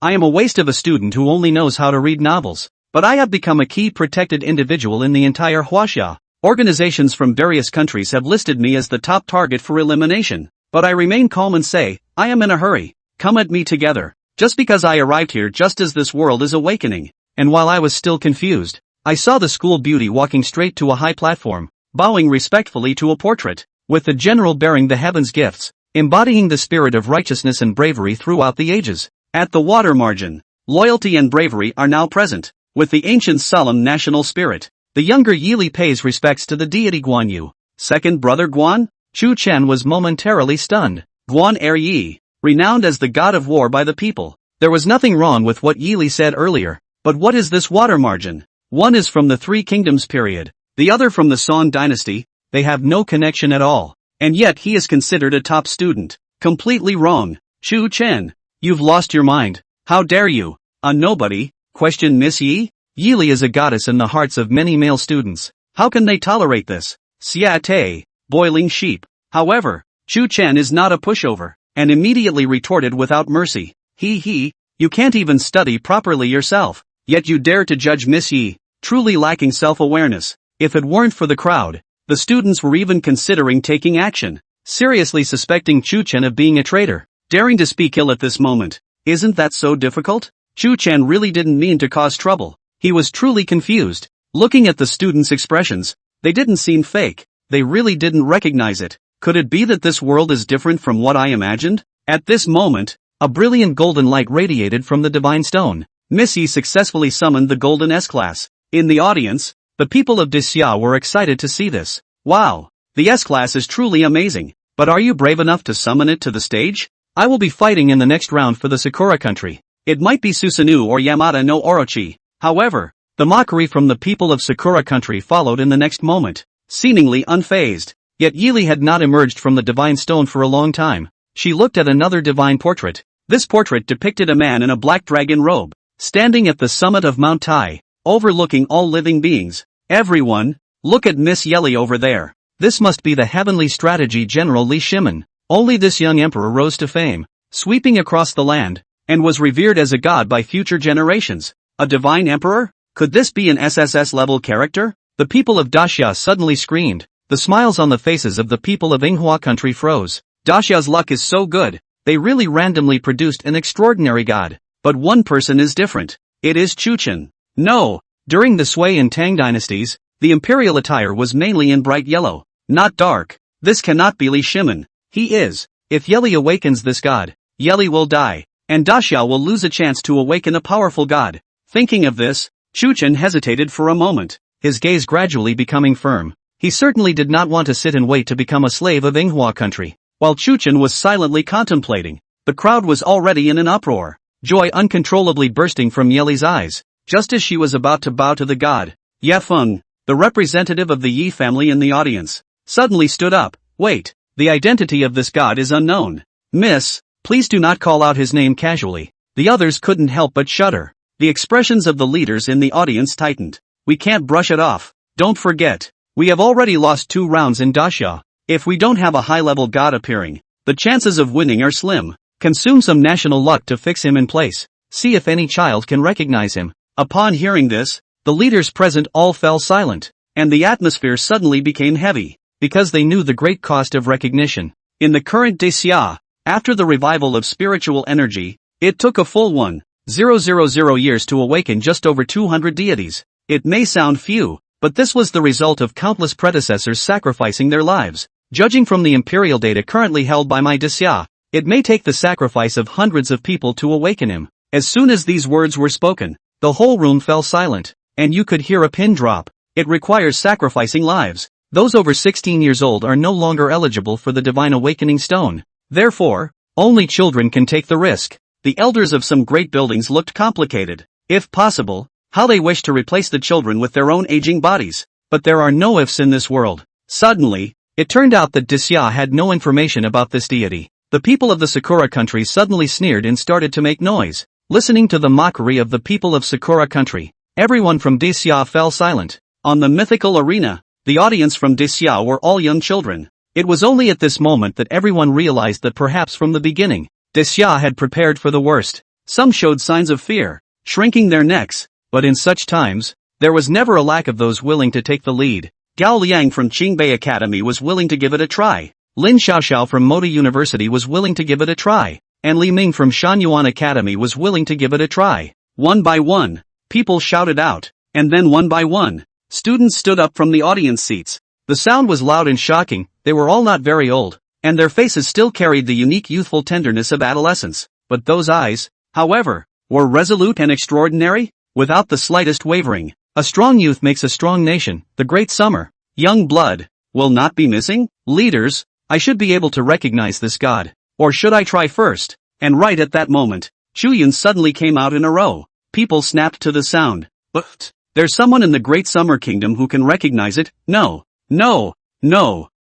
I am a waste of a student who only knows how to read novels. But I have become a key protected individual in the entire Huaxia. Organizations from various countries have listed me as the top target for elimination. But I remain calm and say, I am in a hurry. Come at me together. Just because I arrived here just as this world is awakening. And while I was still confused, I saw the school beauty walking straight to a high platform, bowing respectfully to a portrait, with the general bearing the heavens' gifts, embodying the spirit of righteousness and bravery throughout the ages. At the water margin, loyalty and bravery are now present. With the ancient solemn national spirit, the younger Yili pays respects to the deity Guan Yu. Second brother Guan? Chu Chen was momentarily stunned. Guan Yi, renowned as the god of war by the people. There was nothing wrong with what Yili said earlier. But what is this water margin? One is from the Three Kingdoms period, the other from the Song dynasty. They have no connection at all. And yet he is considered a top student. Completely wrong. Chu Chen, you've lost your mind. How dare you? A nobody? Questioned Miss Yi. Yili is a goddess in the hearts of many male students. How can they tolerate this? Siate, boiling sheep. However, Chu Chen is not a pushover, and immediately retorted without mercy. You can't even study properly yourself, yet you dare to judge Miss Yi, truly lacking self-awareness. If it weren't for the crowd, the students were even considering taking action, seriously suspecting Chu Chen of being a traitor, daring to speak ill at this moment. Isn't that so difficult? Chu Chen really didn't mean to cause trouble. He was truly confused. Looking at the students' expressions, they didn't seem fake. They really didn't recognize it. Could it be that this world is different from what I imagined? At this moment, a brilliant golden light radiated from the divine stone. Miss Yi successfully summoned the golden S-class. In the audience, the people of Dixia were excited to see this. Wow! The S-class is truly amazing. But are you brave enough to summon it to the stage? I will be fighting in the next round for the Sakura country. It might be Susanoo or Yamada no Orochi. However, the mockery from the people of Sakura country followed in the next moment, seemingly unfazed. Yet Yili had not emerged from the divine stone for a long time. She looked at another divine portrait. This portrait depicted a man in a black dragon robe, standing at the summit of Mount Tai, overlooking all living beings. Everyone, look at Miss Yeli over there. This must be the heavenly strategy General Li Shimen. Only this young emperor rose to fame, sweeping across the land, and was revered as a god by future generations. A divine emperor? Could this be an SSS-level character? The people of Daxia suddenly screamed. The smiles on the faces of the people of Yinghua country froze. Daxia's luck is so good. They really randomly produced an extraordinary god. But one person is different. It is Chu Chen. No. During the Sui and Tang dynasties, the imperial attire was mainly in bright yellow, not dark. This cannot be Li Shimen. He is. If Yeli awakens this god, Yeli will die, and Daxia will lose a chance to awaken a powerful god. Thinking of this, Chu Chen hesitated for a moment, his gaze gradually becoming firm. He certainly did not want to sit and wait to become a slave of Yinghua country. While Chu Chen was silently contemplating, the crowd was already in an uproar, joy uncontrollably bursting from Yeli's eyes. Just as she was about to bow to the god, Ye Feng, the representative of the Yi family in the audience, suddenly stood up. Wait, the identity of this god is unknown. Miss, please do not call out his name casually. The others couldn't help but shudder. The expressions of the leaders in the audience tightened. We can't brush it off. Don't forget, we have already lost 2 rounds in Daxia. If we don't have a high-level god appearing, the chances of winning are slim. Consume some national luck to fix him in place. See if any child can recognize him. Upon hearing this, the leaders present all fell silent, and the atmosphere suddenly became heavy, because they knew the great cost of recognition. In the current Daxia, after the revival of spiritual energy, it took a full 1,000 years to awaken just over 200 deities. It may sound few, but this was the result of countless predecessors sacrificing their lives. Judging from the imperial data currently held by my Daxia, it may take the sacrifice of hundreds of people to awaken him. As soon as these words were spoken, the whole room fell silent, and you could hear a pin drop. It requires sacrificing lives. Those over 16 years old are no longer eligible for the Divine Awakening Stone. Therefore, only children can take the risk. The elders of some great buildings looked complicated. If possible, how they wish to replace the children with their own aging bodies. But there are no ifs in this world. Suddenly, it turned out that Daxia had no information about this deity. The people of the Sakura country suddenly sneered and started to make noise. Listening to the mockery of the people of Sakura country, everyone from Daxia fell silent. On the mythical arena, the audience from Daxia were all young children. It was only at this moment that everyone realized that perhaps from the beginning, Daxia had prepared for the worst. Some showed signs of fear, shrinking their necks, but in such times, there was never a lack of those willing to take the lead. Gao Liang from Qingbei Academy was willing to give it a try. Lin Xiaoxiao from Mota University was willing to give it a try. And Li Ming from Shanyuan Academy was willing to give it a try. One by one, people shouted out, and then one by one, students stood up from the audience seats. The sound was loud and shocking. They were all not very old, and their faces still carried the unique youthful tenderness of adolescence. But those eyes, however, were resolute and extraordinary, without the slightest wavering. A strong youth makes a strong nation. The great summer, young blood, will not be missing. Leaders, I should be able to recognize this god. Or should I try first? And right at that moment, Chu Yun suddenly came out in a row. People snapped to the sound. But there's someone in the Great Summer Kingdom who can recognize it. No.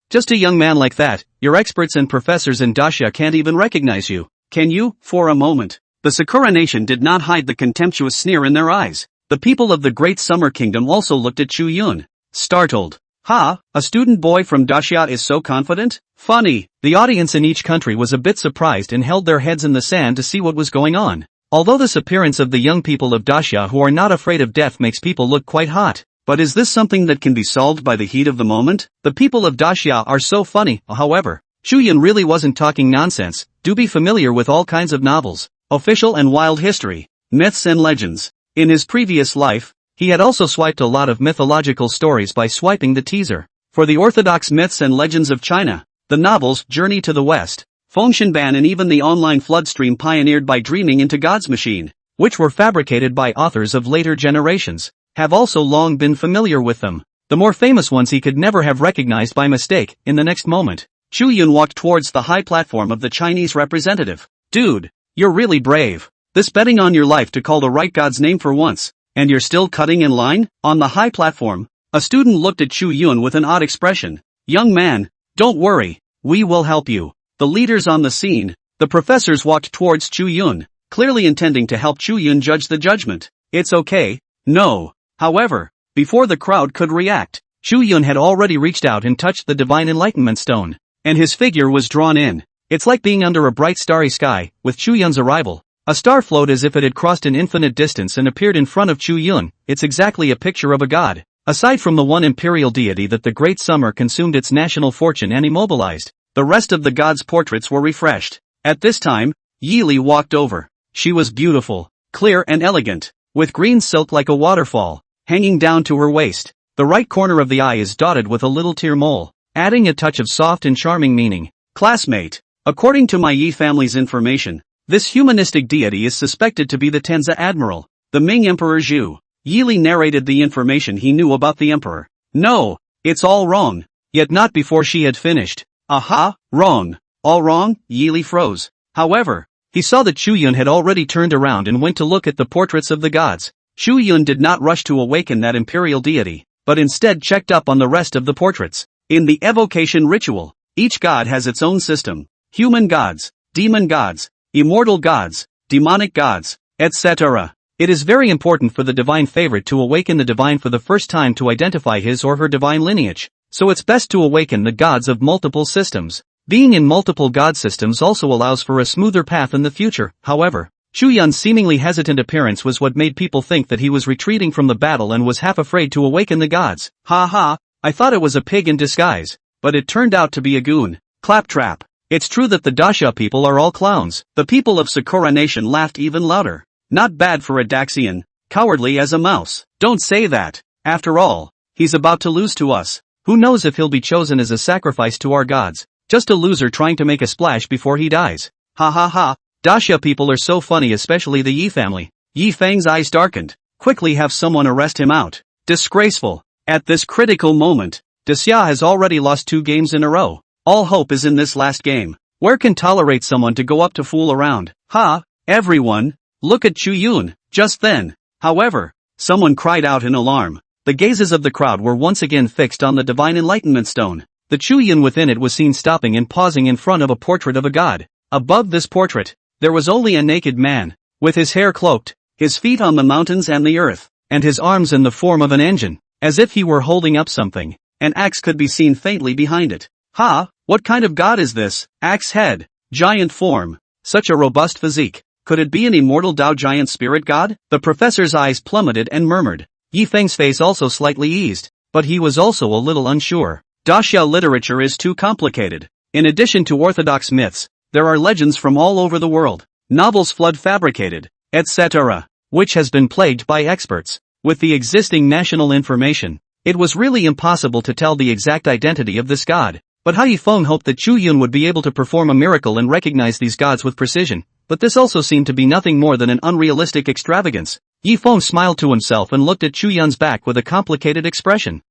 Just a young man like that. Your experts and professors in Daxia can't even recognize you. Can you? For a moment, the Sakura nation did not hide the contemptuous sneer in their eyes. The people of the Great Summer Kingdom also looked at Chu Yun, startled. Ha, a student boy from Daxia is so confident? Funny. The audience in each country was a bit surprised and held their heads in the sand to see what was going on. Although this appearance of the young people of Daxia who are not afraid of death makes people look quite hot. But is this something that can be solved by the heat of the moment? The people of Daxia are so funny. However, Chu Yun really wasn't talking nonsense. Do be familiar with all kinds of novels, official and wild history, myths and legends. In his previous life, he had also swiped a lot of mythological stories by swiping the teaser. For the orthodox myths and legends of China, the novels Journey to the West, Fengshenban and even the online floodstream pioneered by Dreaming into God's Machine, which were fabricated by authors of later generations, have also long been familiar with them. The more famous ones he could never have recognized by mistake. In the next moment, Chu Yun walked towards the high platform of the Chinese representative. Dude, you're really brave. This betting on your life to call the right god's name for once. And you're still cutting in line? On the high platform, a student looked at Chu Yun with an odd expression. Young man, don't worry, we will help you. The leaders on the scene, the professors walked towards Chu Yun, clearly intending to help Chu Yun judge the judgment. It's okay. No. However, before the crowd could react, Chu Yun had already reached out and touched the Divine Enlightenment Stone, and his figure was drawn in. It's like being under a bright starry sky. With Chu Yun's arrival, a star flowed as if it had crossed an infinite distance and appeared in front of Chu Yun. It's exactly a picture of a god. Aside from the one imperial deity that the Great Summer consumed its national fortune and immobilized, the rest of the gods' portraits were refreshed. At this time, Yi Li walked over. She was beautiful, clear and elegant, with green silk like a waterfall, hanging down to her waist. The right corner of the eye is dotted with a little tear mole, adding a touch of soft and charming meaning. Classmate, according to my Yi family's information, this humanistic deity is suspected to be the Tenza Admiral, the Ming Emperor Zhu. Yi Li narrated the information he knew about the emperor. No, it's all wrong. Yet not before she had finished. Aha, wrong. All wrong? Yi Li froze. However, he saw that Chu Yun had already turned around and went to look at the portraits of the gods. Chu Yun did not rush to awaken that imperial deity, but instead checked up on the rest of the portraits. In the evocation ritual, each god has its own system. Human gods, demon gods, immortal gods, demonic gods, etc. It is very important for the divine favorite to awaken the divine for the first time to identify his or her divine lineage, so it's best to awaken the gods of multiple systems. Being in multiple god systems also allows for a smoother path in the future. However, Chu Yun's seemingly hesitant appearance was what made people think that he was retreating from the battle and was half afraid to awaken the gods. Ha ha, I thought it was a pig in disguise, but it turned out to be a goon. Claptrap. It's true that the Daxia people are all clowns. The people of Sakura Nation laughed even louder. Not bad for a Daxian, cowardly as a mouse. Don't say that. After all, he's about to lose to us. Who knows if he'll be chosen as a sacrifice to our gods. Just a loser trying to make a splash before he dies. Ha ha ha, Daxia people are so funny, especially the Yi family. Yi Feng's eyes darkened. Quickly have someone arrest him out. Disgraceful. At this critical moment, Daxia has already lost 2 games in a row. All hope is in this last game. Where can tolerate someone to go up to fool around? Ha, everyone, look at Chu Yun. Just then, however, someone cried out in alarm. The gazes of the crowd were once again fixed on the Divine Enlightenment Stone. The Chu Yun within it was seen stopping and pausing in front of a portrait of a god. Above this portrait, there was only a naked man, with his hair cloaked, his feet on the mountains and the earth, and his arms in the form of an engine, as if he were holding up something. An axe could be seen faintly behind it. Ha, what kind of god is this? Axe head, giant form, such a robust physique. Could it be an immortal Tao giant spirit god? The professor's eyes plummeted and murmured. Yi Feng's face also slightly eased, but he was also a little unsure. Daxia literature is too complicated. In addition to orthodox myths, there are legends from all over the world, novels flood fabricated, etc., which has been plagued by experts. With the existing national information, it was really impossible to tell the exact identity of this god. But Yi Feng hoped that Chu Yun would be able to perform a miracle and recognize these gods with precision, but this also seemed to be nothing more than an unrealistic extravagance. Yi Feng smiled to himself and looked at Chu Yun's back with a complicated expression.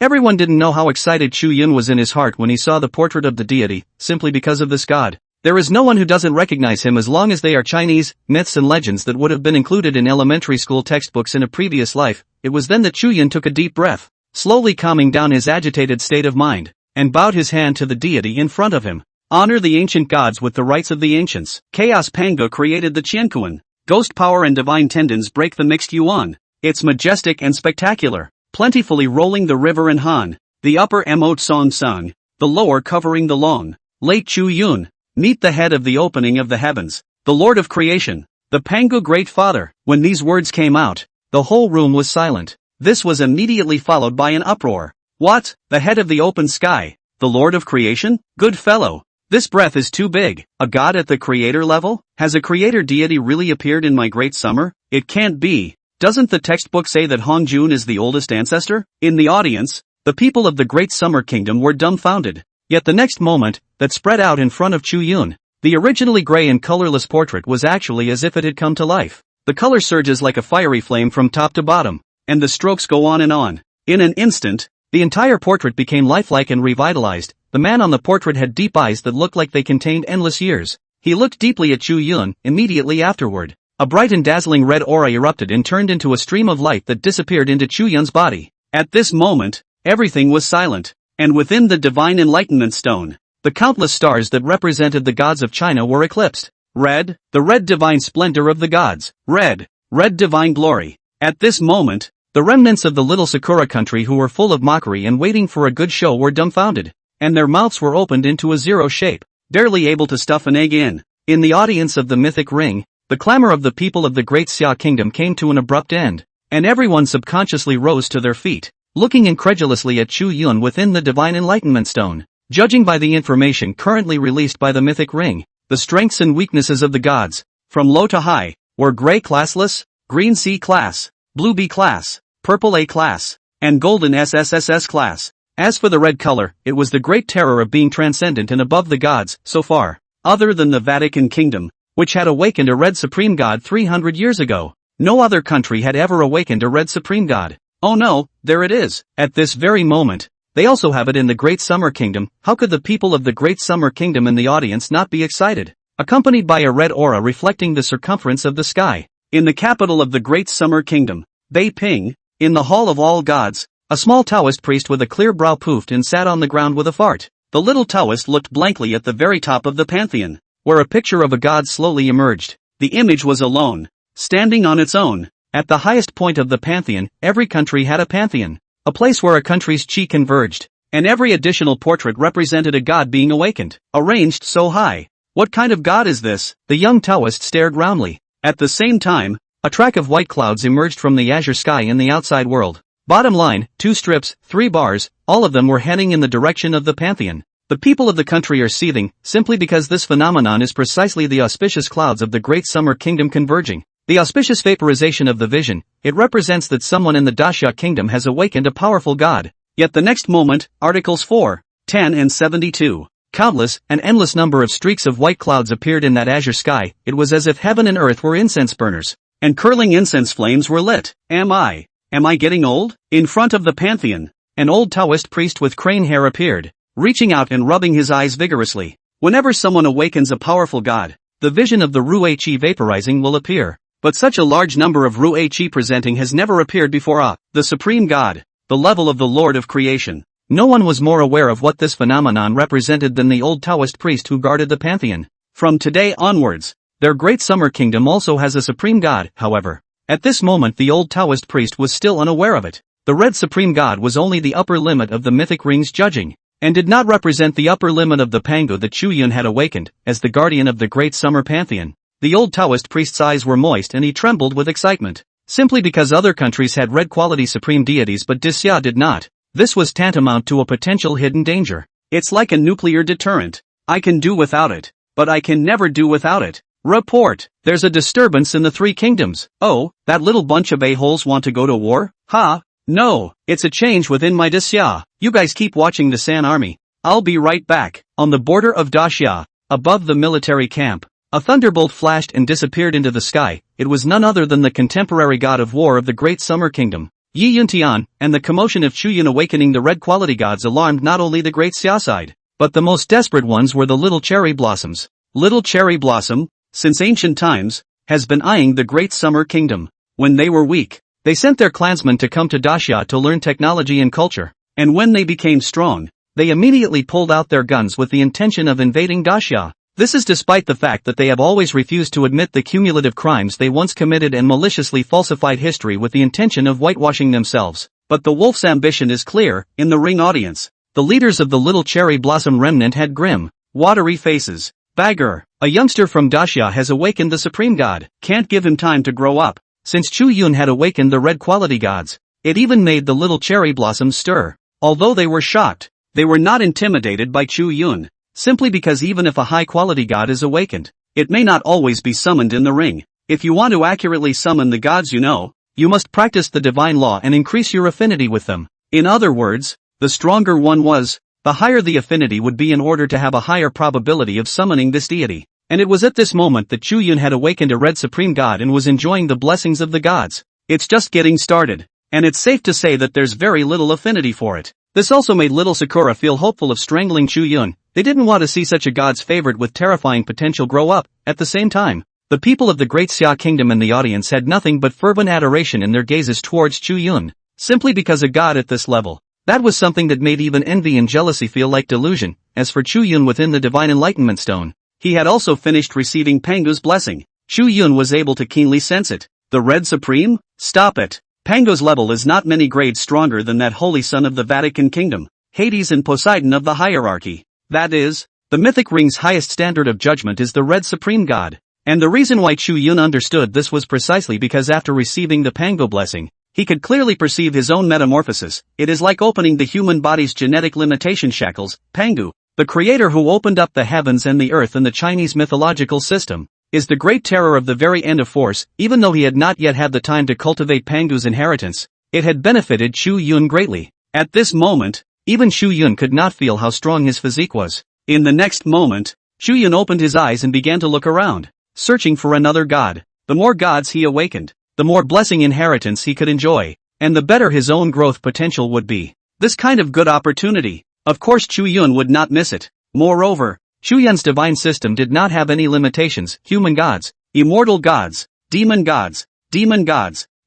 Everyone didn't know how excited Chu Yun was in his heart when he saw the portrait of the deity, simply because of this god. There is no one who doesn't recognize him as long as they are Chinese, myths and legends that would have been included in elementary school textbooks in a previous life. It was then that Chu Yun took a deep breath, slowly calming down his agitated state of mind, and bowed his hand to the deity in front of him. Honor the ancient gods with the rites of the ancients. Chaos Pangu created the Qianquan. Ghost power and divine tendons break the mixed yuan. It's majestic and spectacular, plentifully rolling the river and Han. The upper emote song sung, the lower covering the long. Late Chu Yun. Meet the head of the opening of the heavens, the Lord of creation, the Pangu Great Father. When these words came out, the whole room was silent. This was immediately followed by an uproar. What? The head of the open sky? The Lord of creation? Good fellow. This breath is too big. A god at the creator level? Has a creator deity really appeared in my great summer? It can't be. Doesn't the textbook say that Hongjun is the oldest ancestor? In the audience, the people of the Great Summer Kingdom were dumbfounded. Yet the next moment, that spread out in front of Chu Yun, the originally gray and colorless portrait was actually as if it had come to life. The color surges like a fiery flame from top to bottom, and the strokes go on and on. In an instant, the entire portrait became lifelike and revitalized. The man on the portrait had deep eyes that looked like they contained endless years. He looked deeply at Chu Yun. Immediately afterward, a bright and dazzling red aura erupted and turned into a stream of light that disappeared into Chu Yun's body. At this moment, everything was silent, and within the divine enlightenment stone, the countless stars that represented the gods of China were eclipsed. Red, the red divine splendor of the gods. Red, red divine glory. At this moment, the remnants of the little Sakura country who were full of mockery and waiting for a good show were dumbfounded, and their mouths were opened into a zero shape, barely able to stuff an egg in. In the audience of the mythic ring, the clamor of the people of the Great Xia Kingdom came to an abrupt end, and everyone subconsciously rose to their feet, looking incredulously at Chu Yun within the divine enlightenment stone. Judging by the information currently released by the mythic ring, the strengths and weaknesses of the gods, from low to high, were gray classless, green C class, blue B class, purple A class, and golden SSSS class. As for the red color, it was the great terror of being transcendent and above the gods, so far, other than the Vatican Kingdom, which had awakened a red supreme god 300 years ago. No other country had ever awakened a red supreme god. Oh no, there it is. At this very moment, they also have it in the Great Summer Kingdom. How could the people of the Great Summer Kingdom in the audience not be excited? Accompanied by a red aura reflecting the circumference of the sky. In the capital of the Great Summer Kingdom, Beiping, in the Hall of All Gods, a small Taoist priest with a clear brow poofed and sat on the ground with a fart. The little Taoist looked blankly at the very top of the pantheon, where a picture of a god slowly emerged. The image was alone, standing on its own. At the highest point of the pantheon, every country had a pantheon, a place where a country's chi converged, and every additional portrait represented a god being awakened, arranged so high. What kind of god is this? The young Taoist stared roundly. At the same time, a track of white clouds emerged from the azure sky in the outside world. Bottom line, 2 strips, 3 bars, all of them were heading in the direction of the pantheon. The people of the country are seething, simply because this phenomenon is precisely the auspicious clouds of the Great Summer Kingdom converging. The auspicious vaporization of the vision, it represents that someone in the Daxia Kingdom has awakened a powerful god. Yet the next moment, Articles 4, 10 and 72. Countless, an endless number of streaks of white clouds appeared in that azure sky. It was as if heaven and earth were incense burners, and curling incense flames were lit. Am I getting old? In front of the pantheon, an old Taoist priest with crane hair appeared, reaching out and rubbing his eyes vigorously. Whenever someone awakens a powerful god, the vision of the Ruei Qi vaporizing will appear. But such a large number of Ruei Qi presenting has never appeared before. The supreme god, the level of the Lord of creation. No one was more aware of what this phenomenon represented than the old Taoist priest who guarded the pantheon. From today onwards, their Great Summer Kingdom also has a supreme god, however. At this moment the old Taoist priest was still unaware of it. The red supreme god was only the upper limit of the mythic ring's judging, and did not represent the upper limit of the Pangu that Chu Yun had awakened, as the guardian of the Great Summer Pantheon. The old Taoist priest's eyes were moist and he trembled with excitement. Simply because other countries had red-quality supreme deities but Xia did not. This was tantamount to a potential hidden danger. It's like a nuclear deterrent. I can do without it. But I can never do without it. Report. There's a disturbance in the Three Kingdoms. Oh, that little bunch of a-holes want to go to war? Ha! No, it's a change within my Xia. You guys keep watching the San army. I'll be right back. On the border of Daxia, above the military camp, a thunderbolt flashed and disappeared into the sky. It was none other than the contemporary god of war of the Great Summer Kingdom, Yi Yuntian, and the commotion of Chu Yun awakening the red quality gods alarmed not only the Great Xia side, but the most desperate ones were the little cherry blossoms. Little cherry blossom, since ancient times, has been eyeing the Great Summer Kingdom. When they were weak, they sent their clansmen to come to Daxia to learn technology and culture, and when they became strong, they immediately pulled out their guns with the intention of invading Daxia. This is despite the fact that they have always refused to admit the cumulative crimes they once committed and maliciously falsified history with the intention of whitewashing themselves. But the wolf's ambition is clear. In the ring audience, the leaders of the little cherry blossom remnant had grim, watery faces. Bagger, a youngster from Daxia has awakened the supreme god. Can't give him time to grow up. Since Chu Yun had awakened the red quality gods, it even made the little cherry blossoms stir. Although they were shocked, they were not intimidated by Chu Yun. Simply because even if a high-quality god is awakened, it may not always be summoned in the ring. If you want to accurately summon the gods you must practice the divine law and increase your affinity with them. In other words, the stronger one was, the higher the affinity would be in order to have a higher probability of summoning this deity. And it was at this moment that Chu Yun had awakened a red supreme god and was enjoying the blessings of the gods. It's just getting started, and it's safe to say that there's very little affinity for it. This also made little Sakura feel hopeful of strangling Chu Yun. They didn't want to see such a god's favorite with terrifying potential grow up. At the same time, the people of the Great Xia Kingdom and the audience had nothing but fervent adoration in their gazes towards Chu Yun. Simply because a god at this level, that was something that made even envy and jealousy feel like delusion. As for Chu Yun within the Divine Enlightenment Stone, he had also finished receiving Pangu's blessing. Chu Yun was able to keenly sense it. The Red Supreme? Stop it. Pangu's level is not many grades stronger than that holy son of the Vatican Kingdom, Hades and Poseidon of the hierarchy. That is, the mythic ring's highest standard of judgment is the Red Supreme God. And the reason why Chu Yun understood this was precisely because after receiving the Pangu blessing, he could clearly perceive his own metamorphosis. It is like opening the human body's genetic limitation shackles. Pangu, the creator who opened up the heavens and the earth in the Chinese mythological system, is the great terror of the very end of force. Even though he had not yet had the time to cultivate Pangu's inheritance, it had benefited Chu Yun greatly. At this moment, even Chu Yun could not feel how strong his physique was. In the next moment, Chu Yun opened his eyes and began to look around, searching for another god. The more gods he awakened, the more blessing inheritance he could enjoy, and the better his own growth potential would be. This kind of good opportunity, of course Chu Yun would not miss it. Moreover, Chu Yun's divine system did not have any limitations: human gods, immortal gods, demon gods,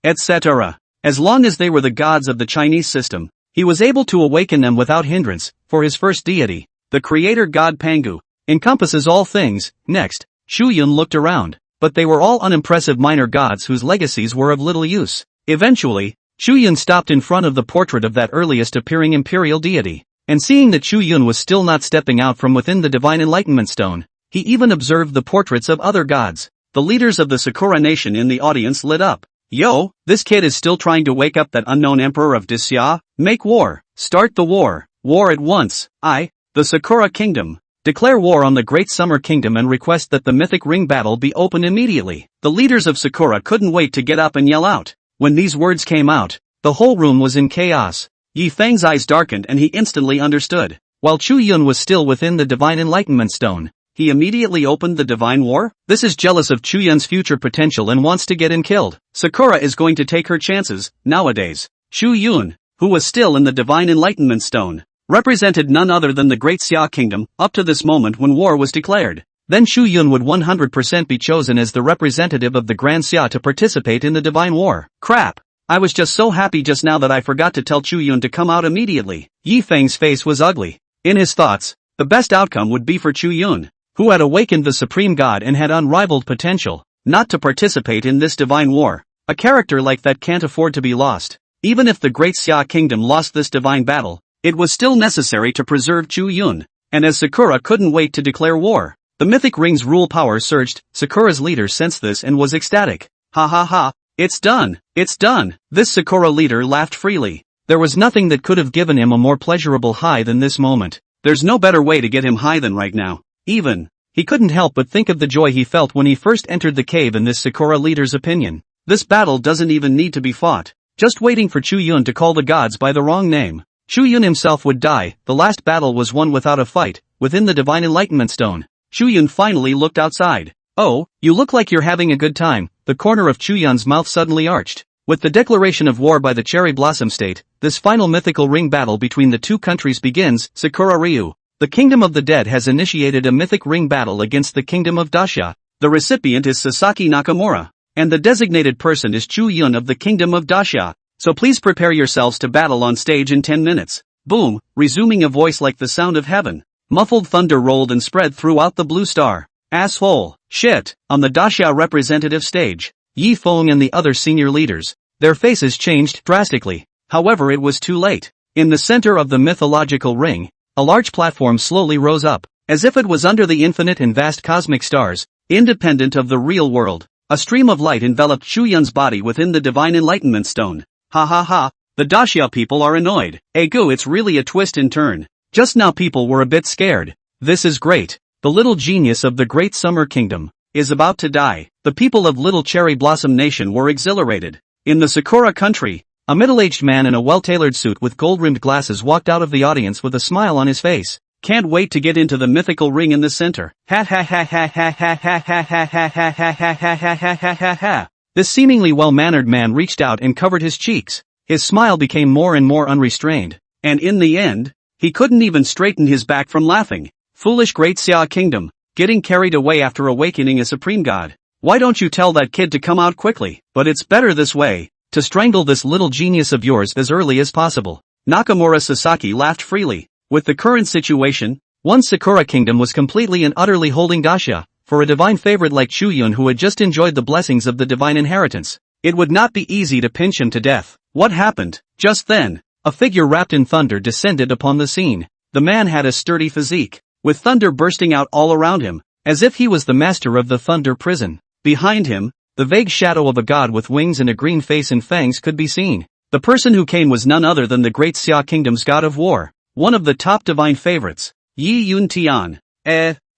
etc. As long as they were the gods of the Chinese system, he was able to awaken them without hindrance. For his first deity, the creator god Pangu, encompasses all things. Next, Chu Yun looked around, but they were all unimpressive minor gods whose legacies were of little use. Eventually, Chu Yun stopped in front of the portrait of that earliest appearing imperial deity, and seeing that Chu Yun was still not stepping out from within the Divine Enlightenment Stone, he even observed the portraits of other gods. The leaders of the Sakura nation in the audience lit up. Yo, this kid is still trying to wake up that unknown emperor of Daxia. Make war. Start the war. War at once. The Sakura Kingdom, declare war on the Great Summer Kingdom and request that the mythic ring battle be opened immediately. The leaders of Sakura couldn't wait to get up and yell out. When these words came out, the whole room was in chaos. Yi Feng's eyes darkened and he instantly understood. While Chu Yun was still within the Divine Enlightenment Stone, he immediately opened the Divine War? This is jealous of Chu Yun's future potential and wants to get him killed. Sakura is going to take her chances. Nowadays, Chu Yun, who was still in the Divine Enlightenment Stone, represented none other than the Great Xia Kingdom, up to this moment when war was declared. Then Chu Yun would 100% be chosen as the representative of the Grand Xia to participate in the Divine War. Crap! I was just so happy just now that I forgot to tell Chu Yun to come out immediately. Yi Feng's face was ugly. In his thoughts, the best outcome would be for Chu Yun, who had awakened the Supreme God and had unrivaled potential, not to participate in this divine war. A character like that can't afford to be lost. Even if the Great Xia Kingdom lost this divine battle, it was still necessary to preserve Chu Yun, and as Sakura couldn't wait to declare war, The mythic ring's rule power surged. Sakura's leader sensed this and was ecstatic. Ha ha ha, it's done, it's done. This Sakura leader laughed freely. There was nothing that could have given him a more pleasurable high than this moment. There's no better way to get him high than right now. He couldn't help but think of the joy he felt when he first entered the cave in this Sakura leader's opinion. This battle doesn't even need to be fought. Just waiting for Chu Yun to call the gods by the wrong name. Chu Yun himself would die. The last battle was won without a fight, within the Divine Enlightenment Stone. Chu Yun finally looked outside. Oh, you look like you're having a good time. The corner of Chu Yun's mouth suddenly arched. With the declaration of war by the Cherry Blossom State, this final mythical ring battle between the two countries begins. Sakura Ryu. The Kingdom of the Dead has initiated a mythic ring battle against the Kingdom of Dacia. The recipient is Sasaki Nakamura, and the designated person is Chu Yun of the Kingdom of Dacia. So please prepare yourselves to battle on stage in 10 minutes. Boom, resuming a voice like the sound of heaven. Muffled thunder rolled and spread throughout the blue star. Asshole, shit, on the Dacia representative stage. Yi Feng and the other senior leaders, their faces changed drastically. However, it was too late. In the center of the mythological ring, a large platform slowly rose up, as if it was under the infinite and vast cosmic stars, independent of the real world. A stream of light enveloped Chu Yun's body within the Divine Enlightenment Stone. Ha ha ha, the Dacia people are annoyed. Egu, it's really a twist and turn. Just now people were a bit scared. This is great. The little genius of the Great Summer Kingdom is about to die. The people of Little Cherry Blossom Nation were exhilarated. In the Sakura country, a middle-aged man in a well-tailored suit with gold-rimmed glasses walked out of the audience with a smile on his face. Can't wait to get into the mythical ring in the center. Ha ha ha ha ha ha ha ha ha ha ha ha ha ha ha ha ha ha. This seemingly well-mannered man reached out and covered his cheeks. His smile became more and more unrestrained. And in the end, he couldn't even straighten his back from laughing. Foolish Great Xia Kingdom, getting carried away after awakening a supreme god. Why don't you tell that kid to come out quickly? But it's better this way, to strangle this little genius of yours as early as possible. Nakamura Sasaki laughed freely. With the current situation, one Sakura Kingdom was completely and utterly holding Dacia, for a divine favorite like Chu Yun who had just enjoyed the blessings of the divine inheritance. It would not be easy to pinch him to death. What happened? Just then, a figure wrapped in thunder descended upon the scene. The man had a sturdy physique, with thunder bursting out all around him, as if he was the master of the thunder prison. Behind him, the vague shadow of a god with wings and a green face and fangs could be seen. The person who came was none other than the Great Xia Kingdom's god of war, one of the top divine favorites, Yi Yun Tian.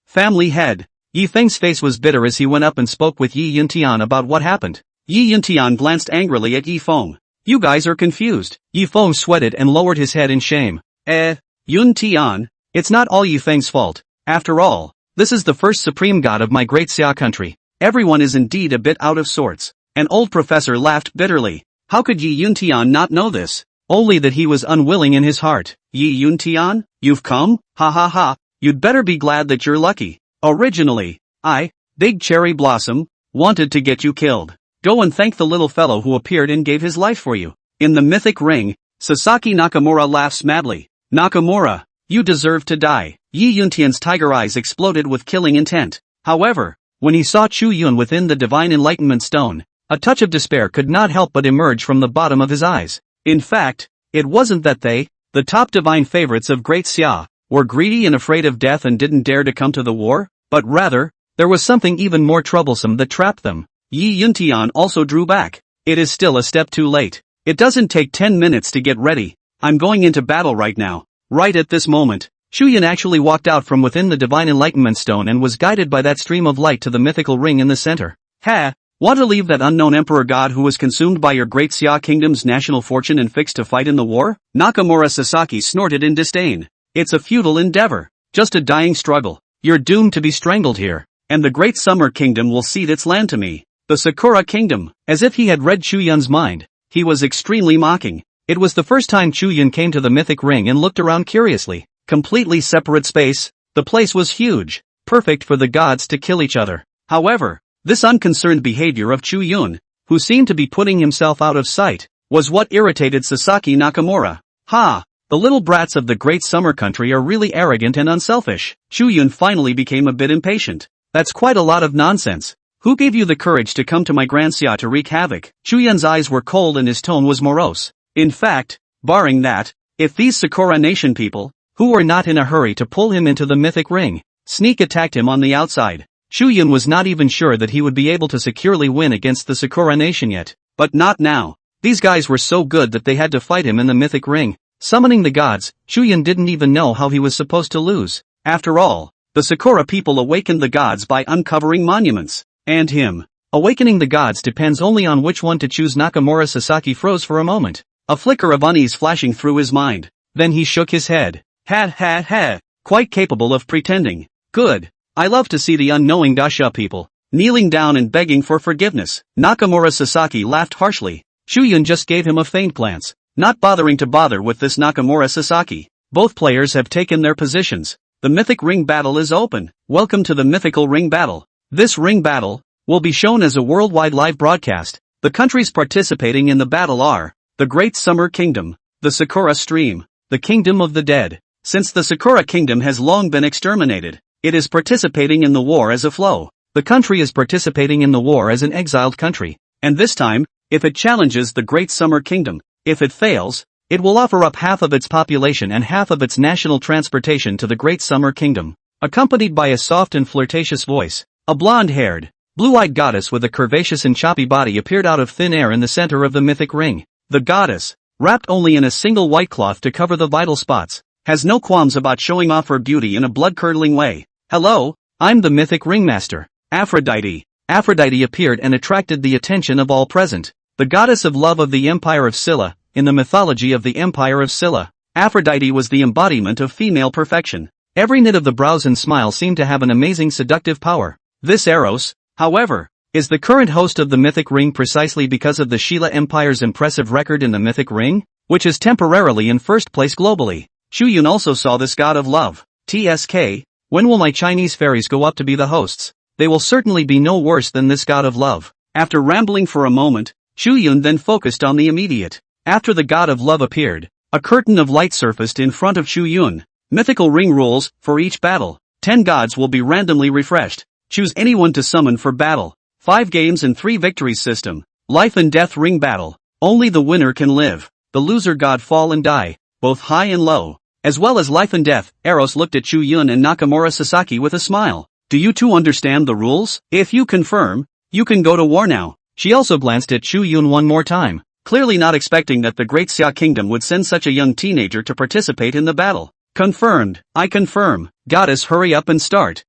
Family head. Yi Feng's face was bitter as he went up and spoke with Yi Yun Tian about what happened. Yi Yun Tian glanced angrily at Yi Feng. You guys are confused. Yi Feng sweated and lowered his head in shame. Yun Tian, it's not all Yi Feng's fault. After all, this is the first supreme god of my Great Xia country. Everyone is indeed a bit out of sorts. An old professor laughed bitterly. How could Yi Yun Tian not know this? Only that he was unwilling in his heart. Yi Yun Tian, you've come? Ha ha ha, you'd better be glad that you're lucky. Originally, I, Big Cherry Blossom, wanted to get you killed. Go and thank the little fellow who appeared and gave his life for you. In the mythic ring, Sasaki Nakamura laughs madly. Nakamura, you deserve to die. Yi Yun Tian's tiger eyes exploded with killing intent. However, when he saw Chu Yun within the Divine Enlightenment Stone, a touch of despair could not help but emerge from the bottom of his eyes. In fact, it wasn't that they, the top divine favorites of Great Xia, were greedy and afraid of death and didn't dare to come to the war, but rather, there was something even more troublesome that trapped them. Yi Yuntian also drew back. It is still a step too late. It doesn't take 10 minutes to get ready. I'm going into battle right now. Right at this moment, Chu Yun actually walked out from within the Divine Enlightenment Stone and was guided by that stream of light to the mythical ring in the center. Ha! Want to leave that unknown emperor god who was consumed by your Great Xia Kingdom's national fortune and fixed to fight in the war? Nakamura Sasaki snorted in disdain. It's a futile endeavor. Just a dying struggle. You're doomed to be strangled here. And the Great Summer Kingdom will cede its land to me. The Sakura Kingdom. As if he had read Chu Yun's mind, he was extremely mocking. It was the first time Chu Yun came to the mythic ring and looked around curiously. Completely separate space. The place was huge. Perfect for the gods to kill each other. However, this unconcerned behavior of Chu Yun, who seemed to be putting himself out of sight, was what irritated Sasaki Nakamura. Ha! The little brats of the Great Summer Country are really arrogant and unselfish. Chu Yun finally became a bit impatient. That's quite a lot of nonsense. Who gave you the courage to come to my Grand Xia to wreak havoc? Chu Yun's eyes were cold and his tone was morose. In fact, barring that, if these Sakura Nation people, who were not in a hurry to pull him into the mythic ring, sneak attacked him on the outside. Chu Yun was not even sure that he would be able to securely win against the Sakura nation yet. But not now. These guys were so good that they had to fight him in the mythic ring. Summoning the gods, Chu Yun didn't even know how he was supposed to lose. After all, the Sakura people awakened the gods by uncovering monuments. And him. Awakening the gods depends only on which one to choose. Nakamura Sasaki froze for a moment. A flicker of unease flashing through his mind. Then he shook his head. Ha. Quite capable of pretending. Good. I love to see the unknowing Dasha people kneeling down and begging for forgiveness. Nakamura Sasaki laughed harshly. Chu Yun just gave him a faint glance, not bothering to bother with this Nakamura Sasaki. Both players have taken their positions. The mythic ring battle is open. Welcome to the mythical ring battle. This ring battle will be shown as a worldwide live broadcast. The countries participating in the battle are the Great Summer Kingdom, the Sakura Stream, the Kingdom of the Dead. Since the Sakura Kingdom has long been exterminated, it is participating in the war as a flow. The country is participating in the war as an exiled country. And this time, if it challenges the Great Summer Kingdom, if it fails, it will offer up half of its population and half of its national transportation to the Great Summer Kingdom. Accompanied by a soft and flirtatious voice, a blonde-haired, blue-eyed goddess with a curvaceous and choppy body appeared out of thin air in the center of the mythic ring. The goddess, wrapped only in a single white cloth to cover the vital spots, has no qualms about showing off her beauty in a blood-curdling way. Hello, I'm the mythic ringmaster, Aphrodite. Aphrodite appeared and attracted the attention of all present. The goddess of love of the Empire of Scylla. In the mythology of the Empire of Scylla, Aphrodite was the embodiment of female perfection. Every knit of the brows and smile seemed to have an amazing seductive power. This Eros, however, is the current host of the mythic ring precisely because of the Sheila Empire's impressive record in the mythic ring, which is temporarily in first place globally. Chu Yun also saw this god of love. TSK, when will my Chinese fairies go up to be the hosts? They will certainly be no worse than this god of love. After rambling for a moment, Chu Yun then focused on the immediate. After the god of love appeared, a curtain of light surfaced in front of Chu Yun. Mythical ring rules: for each battle, 10 gods will be randomly refreshed. Choose anyone to summon for battle. 5 games and 3 victories system. Life and death ring battle. Only the winner can live. The loser god fall and die, both high and low, as well as life and death. Eros looked at Chu Yun and Nakamura Sasaki with a smile. Do you two understand the rules? If you confirm, you can go to war now. She also glanced at Chu Yun one more time, clearly not expecting that the Great Xia Kingdom would send such a young teenager to participate in the battle. Confirmed. I confirm. Goddess, hurry up and start.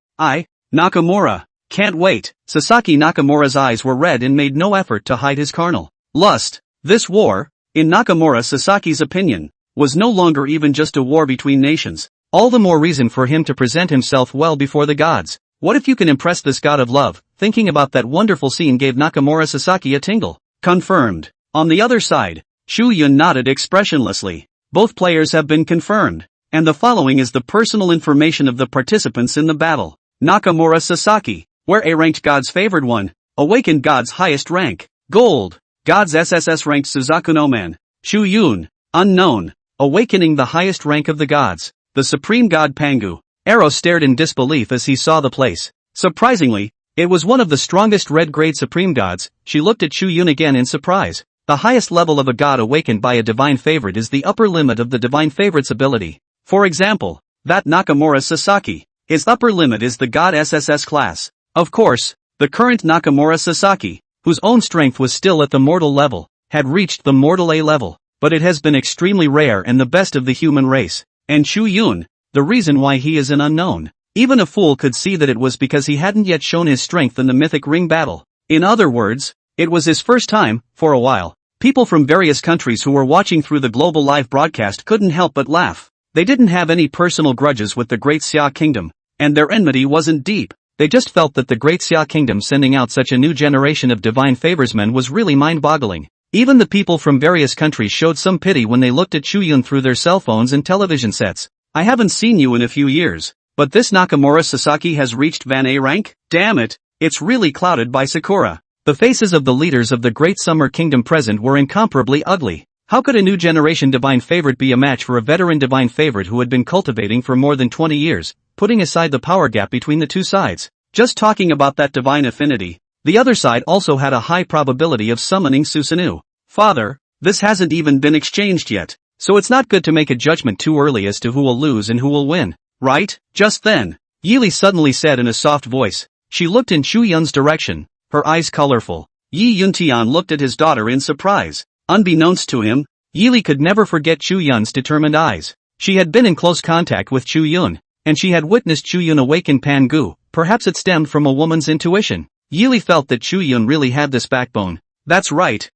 Nakamura. Can't wait. Sasaki. Nakamura's eyes were red and made no effort to hide his carnal lust. This war, in Nakamura Sasaki's opinion, was no longer even just a war between nations. All the more reason for him to present himself well before the gods. What if you can impress this god of love? Thinking about that wonderful scene gave Nakamura Sasaki a tingle. Confirmed. On the other side, Chu Yun nodded expressionlessly. Both players have been confirmed. And the following is the personal information of the participants in the battle. Nakamura Sasaki, where A ranked god's favored one, awakened god's highest rank, gold, god's SSS ranked Suzaku man. Chu Yun, unknown, awakening the highest rank of the gods, the supreme god Pangu. Eros stared in disbelief as he saw the place. Surprisingly, it was one of the strongest red-grade supreme gods. She looked at Chu Yun again in surprise. The highest level of a god awakened by a divine favorite is the upper limit of the divine favorite's ability. For example, that Nakamura Sasaki, his upper limit is the god SSS class. Of course, the current Nakamura Sasaki, whose own strength was still at the mortal level, had reached the mortal A level, but it has been extremely rare and the best of the human race. And Chu Yun, the reason why he is an unknown. Even a fool could see that it was because he hadn't yet shown his strength in the mythic ring battle. In other words, it was his first time. For a while, people from various countries who were watching through the global live broadcast couldn't help but laugh. They didn't have any personal grudges with the Great Xia Kingdom, and their enmity wasn't deep. They just felt that the Great Xia Kingdom sending out such a new generation of divine favorsmen was really mind-boggling. Even the people from various countries showed some pity when they looked at Chu Yun through their cell phones and television sets. I haven't seen you in a few years, but this Nakamura Sasaki has reached Van A rank? Damn it, it's really clouded by Sakura. The faces of the leaders of the Great Summer Kingdom present were incomparably ugly. How could a new generation divine favorite be a match for a veteran divine favorite who had been cultivating for more than 20 years, putting aside the power gap between the two sides? Just talking about that divine affinity, the other side also had a high probability of summoning Susanoo. Father, this hasn't even been exchanged yet, so it's not good to make a judgment too early as to who will lose and who will win, right? Just then, Yili suddenly said in a soft voice. She looked in Chu Yun's direction, her eyes colorful. Yi Yuntian looked at his daughter in surprise. Unbeknownst to him, Yili could never forget Chu Yun's determined eyes. She had been in close contact with Chu Yun, and she had witnessed Chu Yun awaken Pangu. Perhaps it stemmed from a woman's intuition. Yili felt that Chu Yun really had this backbone. That's right.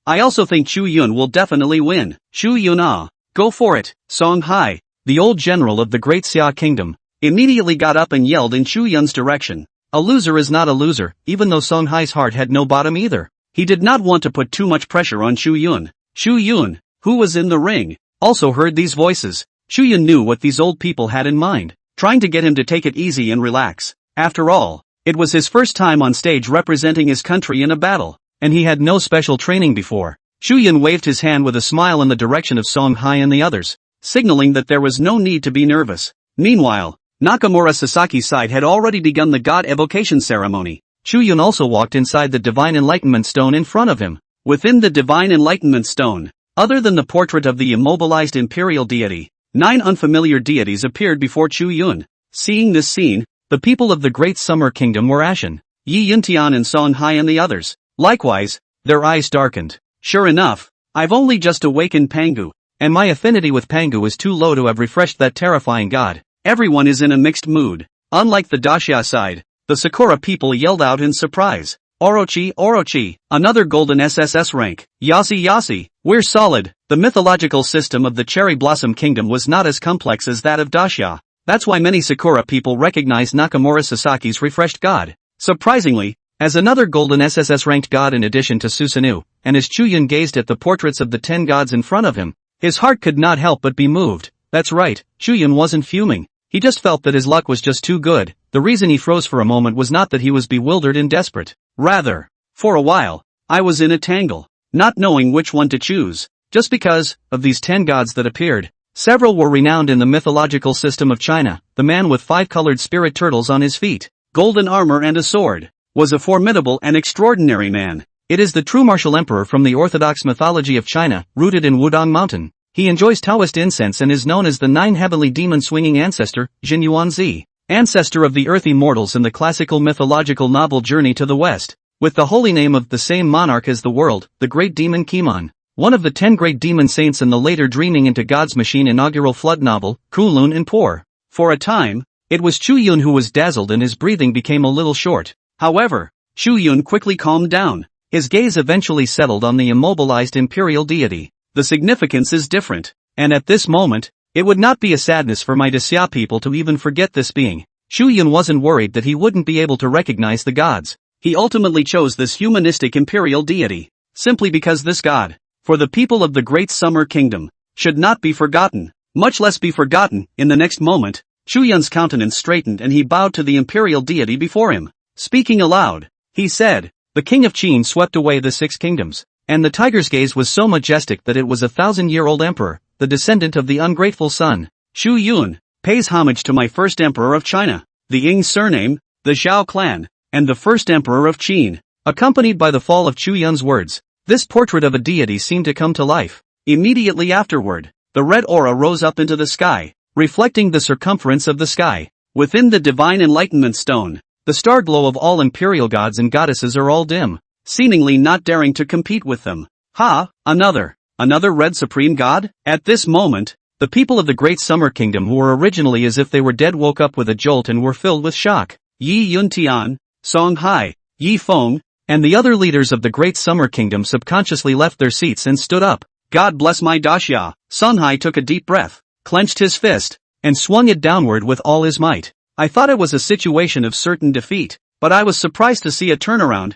I also think Chu Yun will definitely win. Chu Yun go for it. Song Hai, the old general of the Great Xia Kingdom, immediately got up and yelled in Chu Yun's direction. A loser is not a loser, even though Song Hai's heart had no bottom either. He did not want to put too much pressure on Chu Yun. Chu Yun, who was in the ring, also heard these voices. Chu Yun knew what these old people had in mind, trying to get him to take it easy and relax. After all, it was his first time on stage representing his country in a battle, and he had no special training before. Chu Yun waved his hand with a smile in the direction of Song Hai and the others, signaling that there was no need to be nervous. Meanwhile, Nakamura Sasaki's side had already begun the god evocation ceremony. Chu Yun also walked inside the Divine Enlightenment Stone in front of him. Within the Divine Enlightenment Stone, other than the portrait of the immobilized imperial deity, 9 unfamiliar deities appeared before Chu Yun. Seeing this scene, the people of the Great Summer Kingdom were ashen. Yi Yuntian and Song Hai and the others, likewise, their eyes darkened. Sure enough, I've only just awakened Pangu, and my affinity with Pangu is too low to have refreshed that terrifying god. Everyone is in a mixed mood. Unlike the Daxia side, the Sakura people yelled out in surprise. Orochi, another golden SSS rank. Yasi, we're solid. The mythological system of the Cherry Blossom Kingdom was not as complex as that of Daxia. That's why many Sakura people recognized Nakamura Sasaki's refreshed god. Surprisingly, as another golden SSS ranked god in addition to Susanoo, and as Chu Yun gazed at the portraits of the 10 gods in front of him, his heart could not help but be moved. That's right, Chu Yun wasn't fuming. He just felt that his luck was just too good. The reason he froze for a moment was not that he was bewildered and desperate. Rather, for a while, I was in a tangle, not knowing which one to choose. Just because, of these 10 gods that appeared, several were renowned in the mythological system of China. The man with 5 colored spirit turtles on his feet, golden armor and a sword, was a formidable and extraordinary man. It is the true martial emperor from the orthodox mythology of China, rooted in Wudong Mountain. He enjoys Taoist incense and is known as the 9 heavenly demon-swinging ancestor, Jin Yuanzi, ancestor of the earthy mortals in the classical mythological novel Journey to the West, with the holy name of the same monarch as the world, the great demon Kimon, one of the 10 great demon saints in the later Dreaming into God's Machine inaugural flood novel, Kunlun and Por. For a time, it was Chu Yun who was dazzled and his breathing became a little short. However, Chu Yun quickly calmed down. His gaze eventually settled on the immobilized imperial deity. The significance is different, and at this moment, it would not be a sadness for my Daxia people to even forget this being. Chu Yun wasn't worried that he wouldn't be able to recognize the gods. He ultimately chose this humanistic imperial deity, simply because this god, for the people of the Great Summer Kingdom, should not be forgotten, much less be forgotten. In the next moment, Chu Yun's countenance straightened and he bowed to the imperial deity before him. Speaking aloud, he said, "The king of Qin swept away the 6 kingdoms. And the tiger's gaze was so majestic that it was a 1,000-year-old emperor, the descendant of the ungrateful sun. Chu Yun pays homage to my first emperor of China, the Ying surname, the Zhao clan, and the first emperor of Qin." Accompanied by the fall of Chu Yun's words, this portrait of a deity seemed to come to life. Immediately afterward, the red aura rose up into the sky, reflecting the circumference of the sky. Within the Divine Enlightenment Stone, the star glow of all imperial gods and goddesses are all dim, seemingly not daring to compete with them. Another red supreme god? At this moment, the people of the Great Summer Kingdom who were originally as if they were dead woke up with a jolt and were filled with shock. Yi Yuntian, Song Hai, Yi Feng, and the other leaders of the Great Summer Kingdom subconsciously left their seats and stood up. God bless my Daxia. Song Hai took a deep breath, clenched his fist, and swung it downward with all his might. I thought it was a situation of certain defeat, but I was surprised to see a turnaround.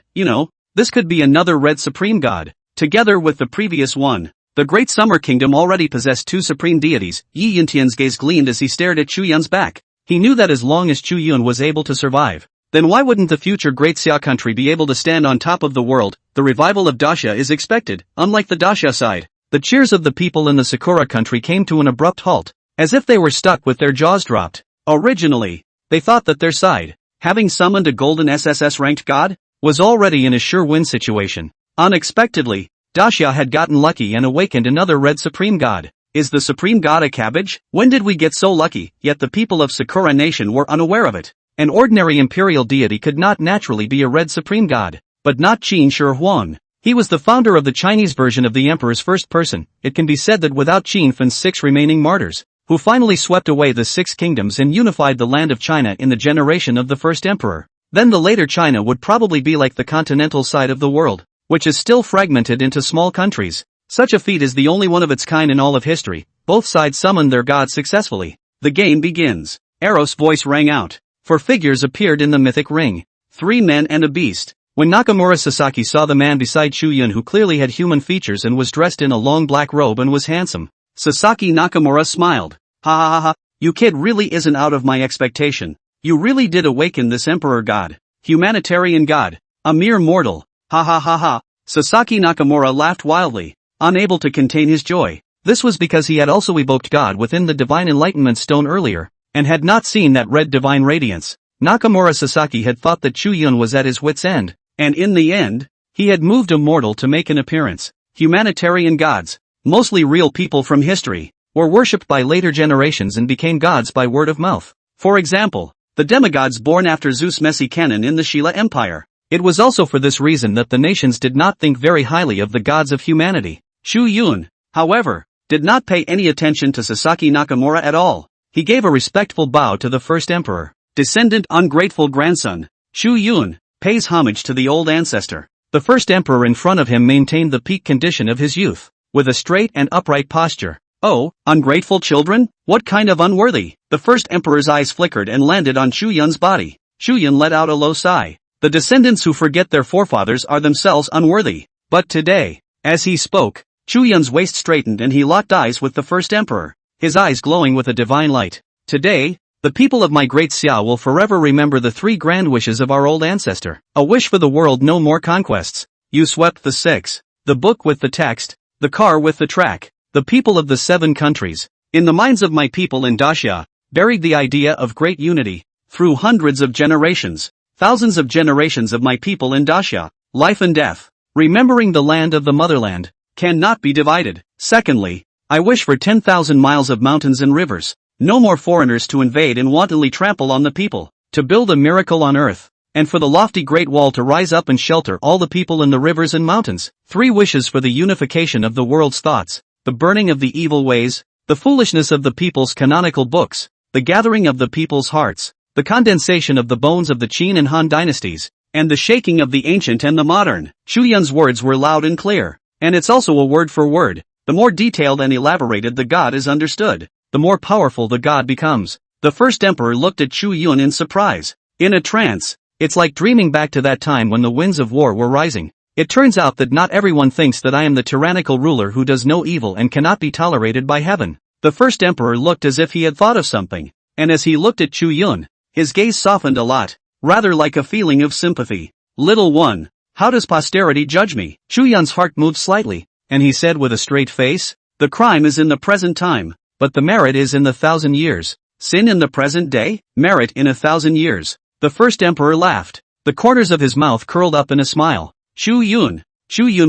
This could be another red supreme god. Together with the previous one, the Great Summer Kingdom already possessed 2 supreme deities. Yi Yuntian's gaze gleamed as he stared at Chu Yun's back. He knew that as long as Chu Yun was able to survive, then why wouldn't the future Great Xia country be able to stand on top of the world? The revival of Daxia is expected. Unlike the Daxia side, the cheers of the people in the Sakura country came to an abrupt halt, as if they were stuck with their jaws dropped. Originally, they thought that their side, having summoned a golden SSS ranked god, was already in a sure win situation. Unexpectedly, Daxia had gotten lucky and awakened another red supreme god. Is the supreme god a cabbage? When did we get so lucky? Yet the people of Sakura nation were unaware of it. An ordinary imperial deity could not naturally be a red supreme god. But not Qin Shi Huang. He was the founder of the Chinese version of the emperor's first person. It can be said that without Qin Fan's 6 remaining martyrs, who finally swept away the 6 kingdoms and unified the land of China in the generation of the first emperor, then the later China would probably be like the continental side of the world, which is still fragmented into small countries. Such a feat is the only one of its kind in all of history. Both sides summoned their gods successfully. The game begins. Eros' voice rang out. 4 figures appeared in the mythic ring. 3 men and a beast. When Nakamura Sasaki saw the man beside Chu Yun, who clearly had human features and was dressed in a long black robe and was handsome, Sasaki Nakamura smiled. Ha ha ha ha, you kid really isn't out of my expectation. You really did awaken this emperor god. Humanitarian god. A mere mortal. Ha ha ha ha. Sasaki Nakamura laughed wildly, unable to contain his joy. This was because he had also evoked God within the Divine Enlightenment Stone earlier, and had not seen that red divine radiance. Nakamura Sasaki had thought that Chu Yun was at his wit's end. And in the end, he had moved a mortal to make an appearance. Humanitarian gods, mostly real people from history, were worshipped by later generations and became gods by word of mouth. For example, the demigods born after Zeus' messy canon in the Shilla Empire. It was also for this reason that the nations did not think very highly of the gods of humanity. Chu Yun, however, did not pay any attention to Sasaki Nakamura at all. He gave a respectful bow to the first emperor. Descendant, ungrateful grandson. Chu Yun pays homage to the old ancestor. The first emperor in front of him maintained the peak condition of his youth, with a straight and upright posture. Oh, ungrateful children? What kind of unworthy? The first emperor's eyes flickered and landed on Chu Yun's body. Chu Yun let out a low sigh. The descendants who forget their forefathers are themselves unworthy. But today, as he spoke, Chu Yun's waist straightened and he locked eyes with the first emperor, his eyes glowing with a divine light. Today, the people of my great Xia will forever remember the 3 grand wishes of our old ancestor. A wish for the world, no more conquests. You swept the 6. The book with the text, the car with the track, the people of the 7 countries. In the minds of my people in Daxia, buried the idea of great unity. Through hundreds of generations, thousands of generations of my people in Daxia, life and death, remembering the land of the motherland, cannot be divided. Secondly, I wish for 10,000 miles of mountains and rivers. No more foreigners to invade and wantonly trample on the people, to build a miracle on earth, and for the lofty Great Wall to rise up and shelter all the people in the rivers and mountains. 3 wishes for the unification of the world's thoughts, the burning of the evil ways, the foolishness of the people's canonical books, the gathering of the people's hearts, the condensation of the bones of the Qin and Han dynasties, and the shaking of the ancient and the modern. Chu Yun's words were loud and clear, and it's also a word for word. The more detailed and elaborated the god is understood, the more powerful the god becomes. The first emperor looked at Chu Yun in surprise, in a trance. It's like dreaming back to that time when the winds of war were rising. It turns out that not everyone thinks that I am the tyrannical ruler who does no evil and cannot be tolerated by heaven. The first emperor looked as if he had thought of something, and as he looked at Chu Yun, his gaze softened a lot, rather like a feeling of sympathy. Little one, how does posterity judge me? Chu Yun's heart moved slightly, and he said with a straight face, the crime is in the present time, but the merit is in the 1,000 years. Sin in the present day, merit in 1,000 years. The first emperor laughed. The corners of his mouth curled up in a smile. Chu Yun,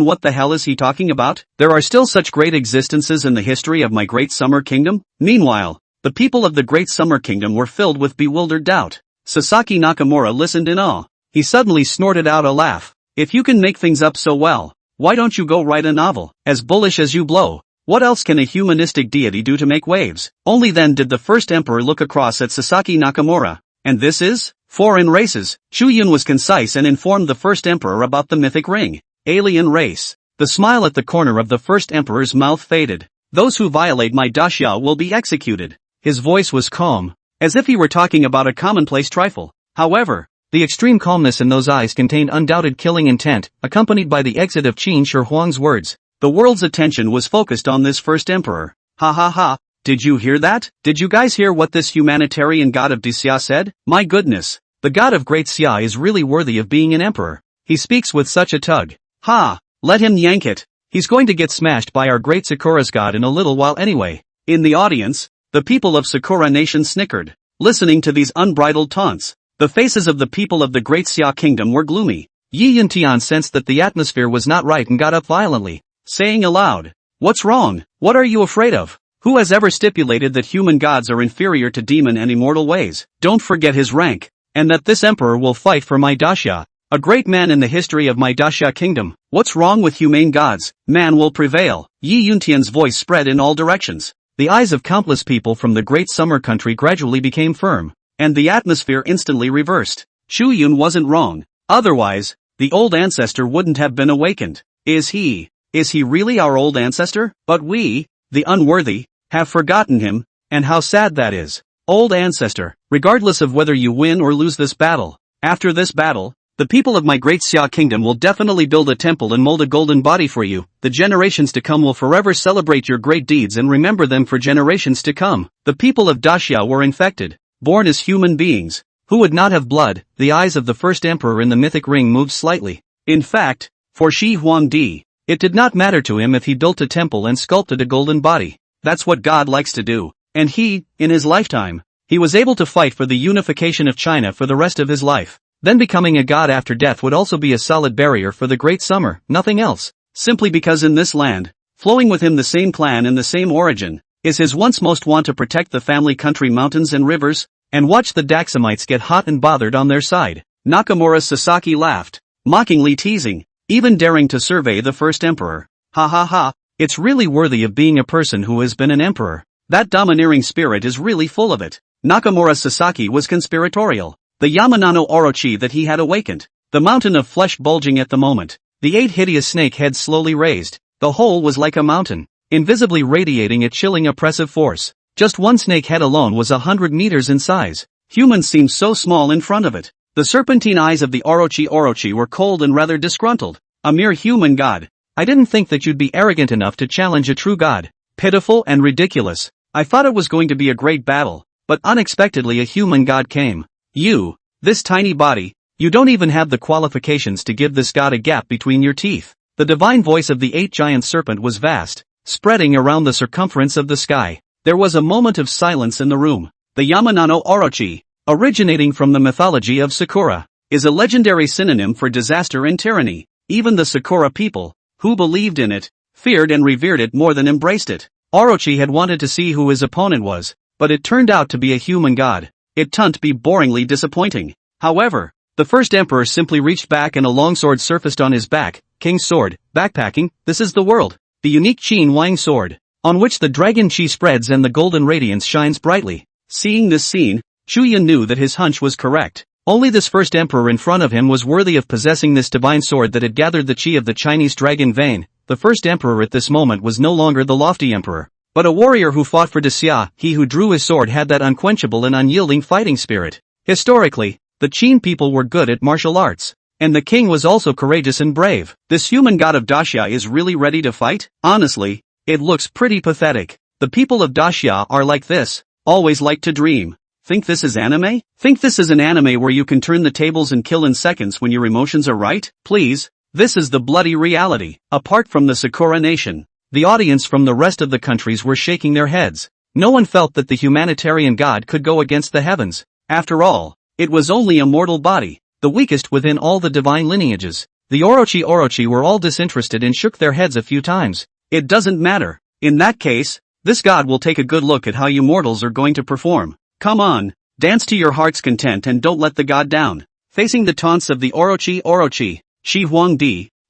what the hell is he talking about? There are still such great existences in the history of my great summer kingdom? Meanwhile, the people of the great summer kingdom were filled with bewildered doubt. Sasaki Nakamura listened in awe. He suddenly snorted out a laugh. If you can make things up so well, why don't you go write a novel, as bullish as you blow? What else can a humanistic deity do to make waves? Only then did the first emperor look across at Sasaki Nakamura. And this is? Foreign races. Chu Yun was concise and informed the first emperor about the mythic ring. Alien race. The smile at the corner of the first emperor's mouth faded. Those who violate my daxia will be executed. His voice was calm, as if he were talking about a commonplace trifle. However, the extreme calmness in those eyes contained undoubted killing intent, accompanied by the exit of Qin Shi Huang's words. The world's attention was focused on this first emperor. Ha ha ha, did you hear that? Did you guys hear what this humanitarian god of Xia said? My goodness, the god of Great Xia is really worthy of being an emperor. He speaks with such a tug. Ha, let him yank it. He's going to get smashed by our great Sakura's god in a little while anyway. In the audience, the people of Sakura nation snickered, listening to these unbridled taunts. The faces of the people of the great Xia kingdom were gloomy. Yi Yuntian sensed that the atmosphere was not right and got up violently, saying aloud, "What's wrong? What are you afraid of? Who has ever stipulated that human gods are inferior to demon and immortal ways? Don't forget his rank, and that this emperor will fight for my daxia, a great man in the history of my daxia kingdom. What's wrong with humane gods? Man will prevail. Yi Yuntian's voice spread in all directions. The eyes of countless people from the great summer country gradually became firm, and the atmosphere instantly reversed. Chu Yun wasn't wrong. Otherwise, the old ancestor wouldn't have been awakened. Is he really our old ancestor? But we, the unworthy, have forgotten him, and how sad that is. Old ancestor, regardless of whether you win or lose this battle, after this battle, the people of my great Xia kingdom will definitely build a temple and mold a golden body for you. The generations to come will forever celebrate your great deeds and remember them for generations to come. The people of Daxia were infected, born as human beings, who would not have blood. The eyes of the first emperor in the mythic ring moved slightly. In fact, for Shi Huang, it did not matter to him if he built a temple and sculpted a golden body. That's what God likes to do. And he, in his lifetime, he was able to fight for the unification of China for the rest of his life. Then becoming a god after death would also be a solid barrier for the great summer, nothing else. Simply because in this land, flowing with him the same clan and the same origin, is his once most want to protect the family country mountains and rivers, and watch the Daxamites get hot and bothered on their side. Nakamura Sasaki laughed, mockingly teasing, even daring to survey the first emperor. Ha ha ha, it's really worthy of being a person who has been an emperor. That domineering spirit is really full of it. Nakamura Sasaki was conspiratorial. The Yamanano Orochi that he had awakened. The mountain of flesh bulging at the moment. The 8 hideous snake heads slowly raised. The whole was like a mountain, invisibly radiating a chilling oppressive force. Just one snake head alone was 100 meters in size. Humans seemed so small in front of it. The serpentine eyes of the Orochi were cold and rather disgruntled. A mere human god. I didn't think that you'd be arrogant enough to challenge a true god. Pitiful and ridiculous. I thought it was going to be a great battle, but unexpectedly a human god came. You, this tiny body, you don't even have the qualifications to give this god a gap between your teeth. The divine voice of the 8-giant serpent was vast, spreading around the circumference of the sky. There was a moment of silence in the room. The Yamanano Orochi, originating from the mythology of Sakura, is a legendary synonym for disaster and tyranny. Even the Sakura people, who believed in it, feared and revered it more than embraced it. Orochi had wanted to see who his opponent was, but it turned out to be a human god. It turned be boringly disappointing. However, the first emperor simply reached back and a longsword surfaced on his back. King's sword, backpacking, this is the world. The unique Qin Huang sword, on which the dragon chi spreads and the golden radiance shines brightly. Seeing this scene, Chu Yun knew that his hunch was correct. Only this first emperor in front of him was worthy of possessing this divine sword that had gathered the chi of the Chinese dragon vein. The first emperor at this moment was no longer the lofty emperor, but a warrior who fought for Daxia. He who drew his sword had that unquenchable and unyielding fighting spirit. Historically, the Qin people were good at martial arts, and the king was also courageous and brave. This human god of Daxia is really ready to fight? Honestly, it looks pretty pathetic. The people of Daxia are like this, always like to dream. Think this is anime? Think this is an anime where you can turn the tables and kill in seconds when your emotions are right? Please, this is the bloody reality. Apart from the Sakura nation, the audience from the rest of the countries were shaking their heads. No one felt that the humanitarian god could go against the heavens. After all, it was only a mortal body, the weakest within all the divine lineages. The Orochi were all disinterested and shook their heads a few times. It doesn't matter. In that case, this god will take a good look at how you mortals are going to perform. Come on, dance to your heart's content and don't let the god down. Facing the taunts of the Orochi, Shi Huang,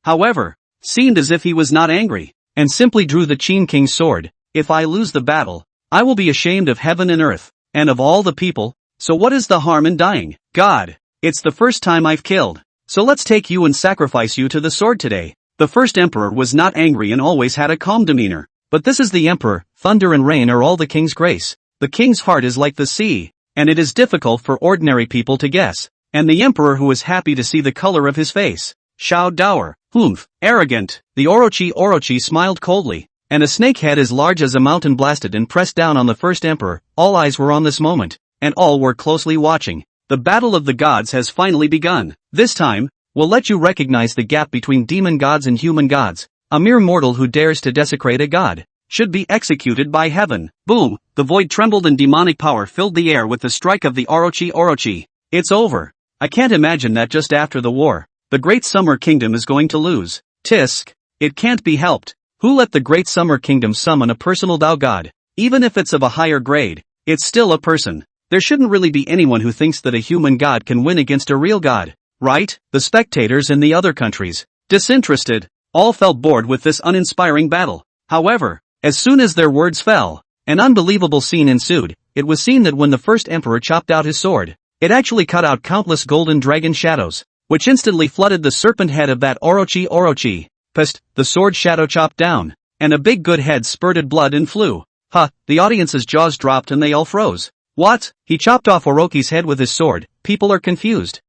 however, seemed as if he was not angry, and simply drew the Qin king's sword. If I lose the battle, I will be ashamed of heaven and earth, and of all the people, so what is the harm in dying? God, it's the first time I've killed, so let's take you and sacrifice you to the sword today. The first emperor was not angry and always had a calm demeanor, but this is the emperor. Thunder and rain are all the king's grace. The king's heart is like the sea, and it is difficult for ordinary people to guess, and the emperor who is happy to see the color of his face. Shao dour, humph, arrogant. The Orochi smiled coldly, and a snake head as large as a mountain blasted and pressed down on the first emperor. All eyes were on this moment, and all were closely watching. The battle of the gods has finally begun. This time, we'll let you recognize the gap between demon gods and human gods. A mere mortal who dares to desecrate a god should be executed by heaven. Boom! The void trembled and demonic power filled the air with the strike of the Orochi. It's over. I can't imagine that just after the war, the Great Summer Kingdom is going to lose. Tisk. It can't be helped. Who let the Great Summer Kingdom summon a personal Dao god? Even if it's of a higher grade, it's still a person. There shouldn't really be anyone who thinks that a human god can win against a real god, right? The spectators in the other countries, disinterested, all felt bored with this uninspiring battle. However, as soon as their words fell, an unbelievable scene ensued. It was seen that when the first emperor chopped out his sword, it actually cut out countless golden dragon shadows, which instantly flooded the serpent head of that Orochi. Pest, the sword shadow chopped down, and a big good head spurted blood and flew. The audience's jaws dropped and they all froze. What? He chopped off Orochi's head with his sword. People are confused.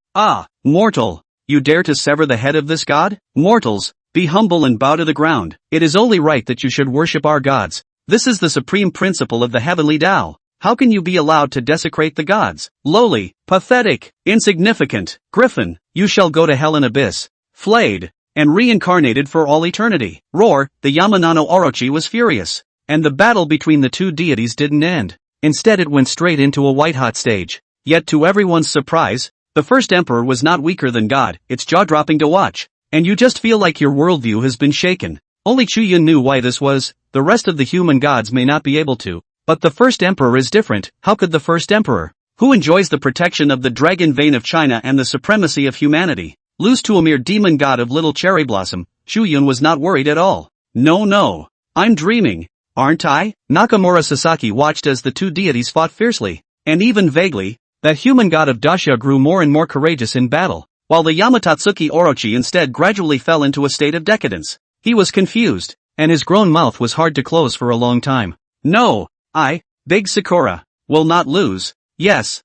Mortal. You dare to sever the head of this god? Mortals, be humble and bow to the ground. It is only right that you should worship our gods. This is the supreme principle of the heavenly Tao. How can you be allowed to desecrate the gods? Lowly, pathetic, insignificant, griffin, you shall go to hell and abyss, flayed, and reincarnated for all eternity. Roar, the Yamanano Orochi was furious. And the battle between the two deities didn't end. Instead it went straight into a white-hot stage. Yet to everyone's surprise, the first emperor was not weaker than God. It's jaw-dropping to watch. And you just feel like your worldview has been shaken. Only Chu Yun knew why this was. The rest of the human gods may not be able to. But the first emperor is different. How could the first emperor, who enjoys the protection of the dragon vein of China and the supremacy of humanity, lose to a mere demon god of little cherry blossom? Chu Yun was not worried at all. No. I'm dreaming. Aren't I? Nakamura Sasaki watched as the two deities fought fiercely, and even vaguely, that human god of Dacia grew more and more courageous in battle, while the Yamatatsuki Orochi instead gradually fell into a state of decadence. He was confused, and his grown mouth was hard to close for a long time. No, Big Sakura, will not lose. Yes,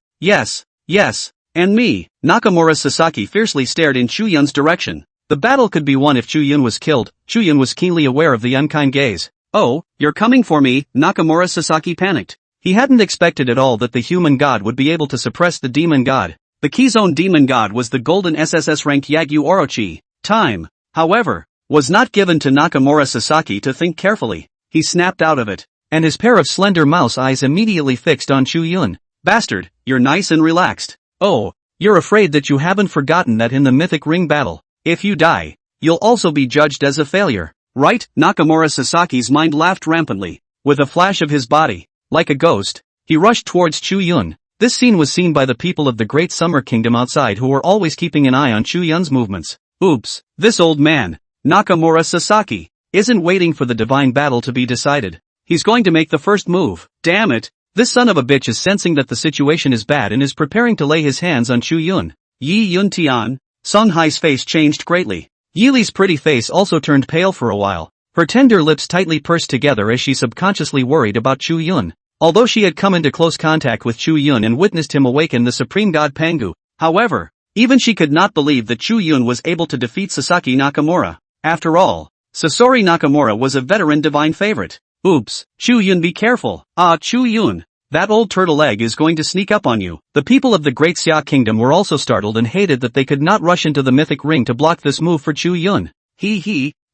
and me. Nakamura Sasaki fiercely stared in Chu Yun's direction. The battle could be won if Chu Yun was killed. Chu Yun was keenly aware of the unkind gaze. Oh, you're coming for me, Nakamura Sasaki panicked. He hadn't expected at all that the human god would be able to suppress the demon god. The Keyzone demon god was the golden SSS-ranked Yagyu Orochi. Time, however, was not given to Nakamura Sasaki to think carefully. He snapped out of it, and his pair of slender mouse eyes immediately fixed on Chu Yun. Bastard, you're nice and relaxed. Oh, you're afraid that you haven't forgotten that in the mythic ring battle, if you die, you'll also be judged as a failure. Right? Nakamura Sasaki's mind laughed rampantly. With a flash of his body, like a ghost, he rushed towards Chu Yun. This scene was seen by the people of the Great Summer Kingdom outside who were always keeping an eye on Chu Yun's movements. Oops, this old man, Nakamura Sasaki, isn't waiting for the divine battle to be decided. He's going to make the first move. Damn it, this son of a bitch is sensing that the situation is bad and is preparing to lay his hands on Chu Yun. Yi Yun Tian, Song Hai's face changed greatly. Yi Li's pretty face also turned pale for a while. Her tender lips tightly pursed together as she subconsciously worried about Chu Yun. Although she had come into close contact with Chu Yun and witnessed him awaken the supreme god Pangu, however, even she could not believe that Chu Yun was able to defeat Sasaki Nakamura. After all, Sasori Nakamura was a veteran divine favorite. Oops, Chu Yun, be careful. Chu Yun, that old turtle egg is going to sneak up on you. The people of the Great Xia Kingdom were also startled and hated that they could not rush into the mythic ring to block this move for Chu Yun.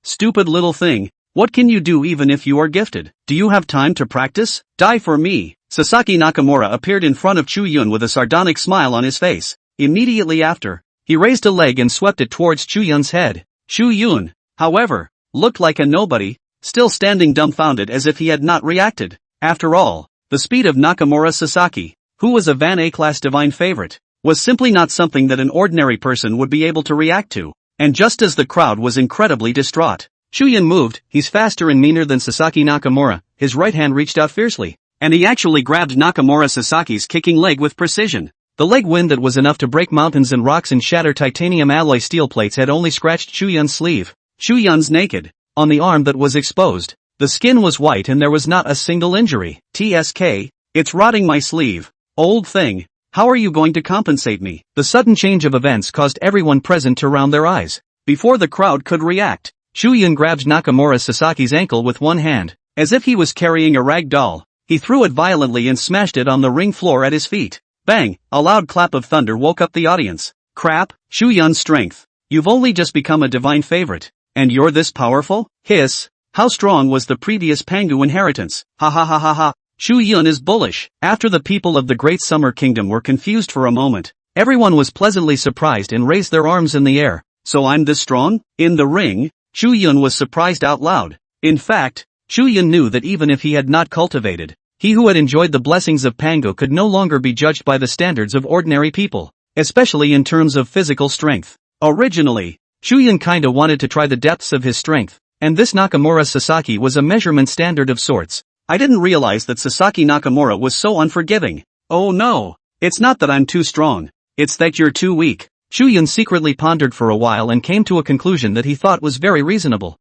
Stupid little thing. What can you do even if you are gifted? Do you have time to practice? Die for me. Sasaki Nakamura appeared in front of Chu Yun with a sardonic smile on his face. Immediately after, he raised a leg and swept it towards Chu Yun's head. Chu Yun, however, looked like a nobody, still standing dumbfounded as if he had not reacted. After all, the speed of Nakamura Sasaki, who was a Van A-class divine favorite, was simply not something that an ordinary person would be able to react to. And just as the crowd was incredibly distraught, Chu Yun moved. He's faster and meaner than Sasaki Nakamura. His right hand reached out fiercely, and he actually grabbed Nakamura Sasaki's kicking leg with precision. The leg wind that was enough to break mountains and rocks and shatter titanium alloy steel plates had only scratched Chu Yun's sleeve. Chu Yun's naked. On the arm that was exposed, the skin was white and there was not a single injury. TSK, it's rotting my sleeve. Old thing, how are you going to compensate me? The sudden change of events caused everyone present to round their eyes. Before the crowd could react, Chu Yun grabbed Nakamura Sasaki's ankle with one hand, as if he was carrying a rag doll. He threw it violently and smashed it on the ring floor at his feet. Bang! A loud clap of thunder woke up the audience. Crap, Chu Yun's strength. You've only just become a divine favorite. And you're this powerful? Hiss. How strong was the previous Pangu inheritance? Ha. Chu Yun is bullish. After the people of the Great Summer Kingdom were confused for a moment, everyone was pleasantly surprised and raised their arms in the air. So I'm this strong? In the ring? Chu Yun was surprised out loud. In fact, Chu Yun knew that even if he had not cultivated He who had enjoyed the blessings of Pangu could no longer be judged by the standards of ordinary people, especially in terms of physical strength. Originally, Chu Yun kinda wanted to try the depths of his strength, and this Nakamura Sasaki was a measurement standard of sorts. I didn't realize that Sasaki Nakamura was so unforgiving. Oh no, it's not that I'm too strong, it's that you're too weak. Chu Yun secretly pondered for a while and came to a conclusion that he thought was very reasonable.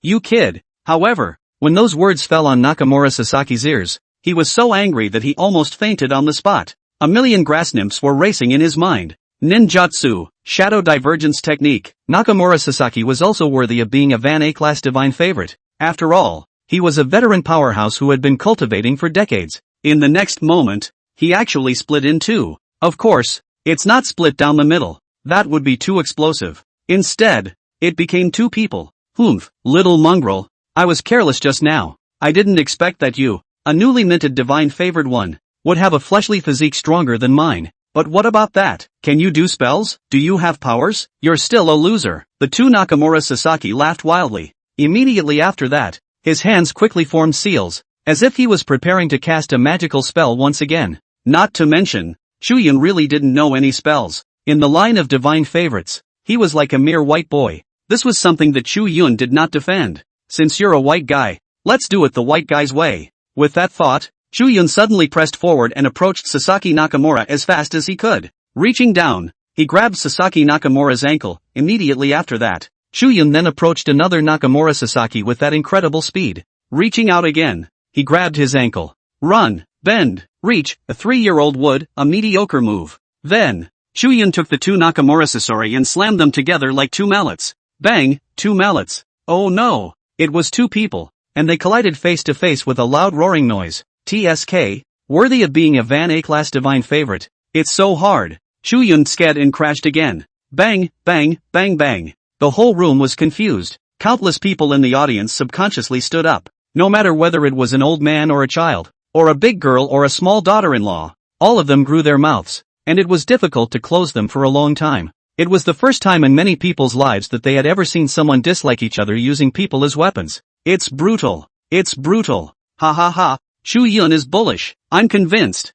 You kid. However, when those words fell on Nakamura Sasaki's ears, he was so angry that he almost fainted on the spot. A million grass nymphs were racing in his mind. Ninjutsu, shadow divergence technique. Nakamura Sasaki was also worthy of being a Van A-class divine favorite. After all, he was a veteran powerhouse who had been cultivating for decades. In the next moment, he actually split in two. Of course, it's not split down the middle. That would be too explosive. Instead, it became two people. Humph, little mongrel. I was careless just now. I didn't expect that you, a newly minted divine favored one, would have a fleshly physique stronger than mine. But what about that? Can you do spells? Do you have powers? You're still a loser. The two Nakamura Sasaki laughed wildly. Immediately after that, his hands quickly formed seals, as if he was preparing to cast a magical spell once again. Not to mention, Chu Yun really didn't know any spells. In the line of divine favorites, he was like a mere white boy. This was something that Chu Yun did not defend. Since you're a white guy, let's do it the white guy's way. With that thought, Chu Yun suddenly pressed forward and approached Sasaki Nakamura as fast as he could. Reaching down, he grabbed Sasaki Nakamura's ankle. Immediately after that, Chu Yun then approached another Nakamura Sasaki with that incredible speed. Reaching out again, he grabbed his ankle. Run, bend, reach, a 3-year-old would, a mediocre move. Then, Chu Yun took the two Nakamura Sasori and slammed them together like two mallets. Bang, two mallets. Oh no, it was two people, and they collided face to face with a loud roaring noise. TSK, worthy of being a Van A-class divine favorite. It's so hard. Chu Yun sked and crashed again. Bang, bang, bang bang. The whole room was confused. Countless people in the audience subconsciously stood up. No matter whether it was an old man or a child, or a big girl or a small daughter-in-law, all of them grew their mouths, and it was difficult to close them for a long time. It was the first time in many people's lives that they had ever seen someone dislike each other using people as weapons. It's brutal. It's brutal. Ha ha ha. Chu Yun is bullish. I'm convinced.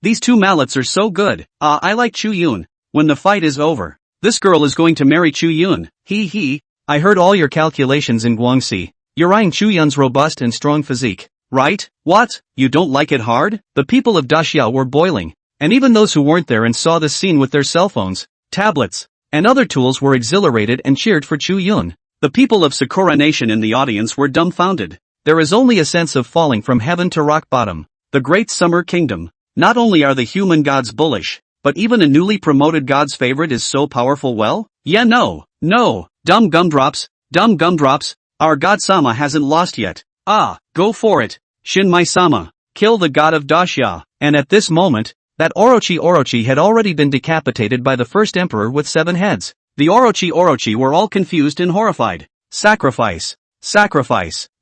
These two mallets are so good. I like Chu Yun. When the fight is over, this girl is going to marry Chu Yun. He. I heard all your calculations in Guangxi. You're eyeing Chu Yun's robust and strong physique, right? What? You don't like it hard? The people of Daxia were boiling, and even those who weren't there and saw this scene with their cell phones, tablets, and other tools were exhilarated and cheered for Chu Yun. The people of Sakura Nation in the audience were dumbfounded. There is only a sense of falling from heaven to rock bottom. The Great Summer Kingdom. Not only are the human gods bullish, but even a newly promoted god's favorite is so powerful. Well, yeah, no, dumb gumdrops, our god Sama hasn't lost yet. Go for it, Shinmai-sama, kill the god of Daxia. And at this moment, that Orochi had already been decapitated by the first emperor with 7 heads. The Orochi were all confused and horrified. Sacrifice.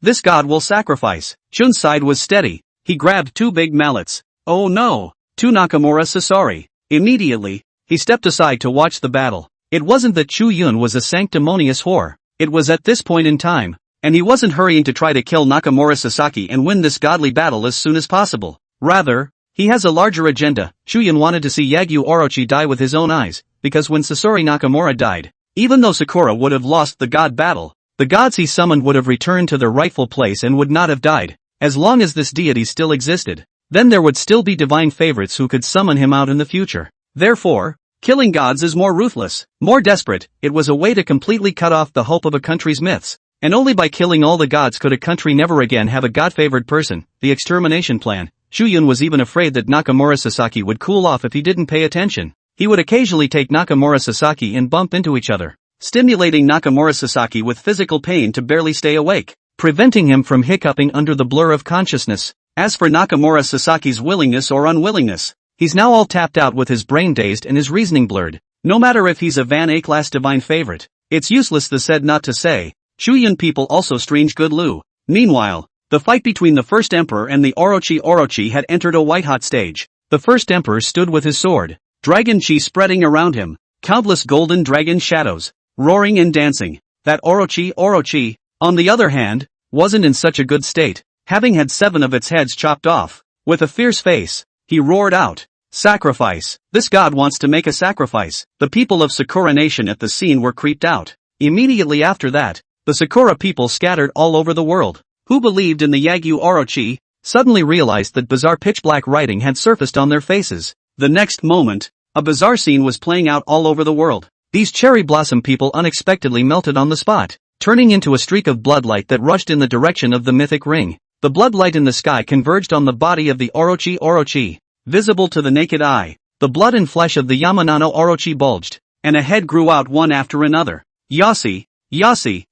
This god will sacrifice. Chun's side was steady. He grabbed 2 big mallets. Oh no, 2 Nakamura Sasori. Immediately, he stepped aside to watch the battle. It wasn't that Chu Yun was a sanctimonious whore. It was at this point in time, and he wasn't hurrying to try to kill Nakamura Sasaki and win this godly battle as soon as possible. Rather, he has a larger agenda. Chu Yun wanted to see Yagyu Orochi die with his own eyes, because when Sasori Nakamura died, even though Sakura would have lost the god battle, the gods he summoned would have returned to their rightful place and would not have died. As long as this deity still existed, then there would still be divine favorites who could summon him out in the future. Therefore, killing gods is more ruthless, more desperate. It was a way to completely cut off the hope of a country's myths. And only by killing all the gods could a country never again have a god-favored person. The extermination plan. Chu Yun was even afraid that Nakamura Sasaki would cool off if he didn't pay attention. He would occasionally take Nakamura Sasaki and bump into each other, stimulating Nakamura Sasaki with physical pain to barely stay awake, preventing him from hiccuping under the blur of consciousness. As for Nakamura Sasaki's willingness or unwillingness, he's now all tapped out with his brain dazed and his reasoning blurred. No matter if he's a Van A-class divine favorite, it's useless the said not to say. Chu Yun people also strange good Lu. Meanwhile, the fight between the first emperor and the Orochi had entered a white-hot stage. The first emperor stood with his sword, dragon chi spreading around him, countless golden dragon shadows, roaring and dancing. That Orochi, on the other hand, wasn't in such a good state. having had 7 of its heads chopped off. With a fierce face, he roared out, "Sacrifice! This god wants to make a sacrifice." The people of Sakura Nation at the scene were creeped out. Immediately after that, the Sakura people scattered all over the world. Who believed in the Yagyu Orochi, suddenly realized that bizarre pitch-black writing had surfaced on their faces. The next moment, a bizarre scene was playing out all over the world. These cherry blossom people unexpectedly melted on the spot, turning into a streak of bloodlight that rushed in the direction of the mythic ring. The bloodlight in the sky converged on the body of the Orochi, visible to the naked eye. The blood and flesh of the Yamanano Orochi bulged, and a head grew out one after another. Yasi,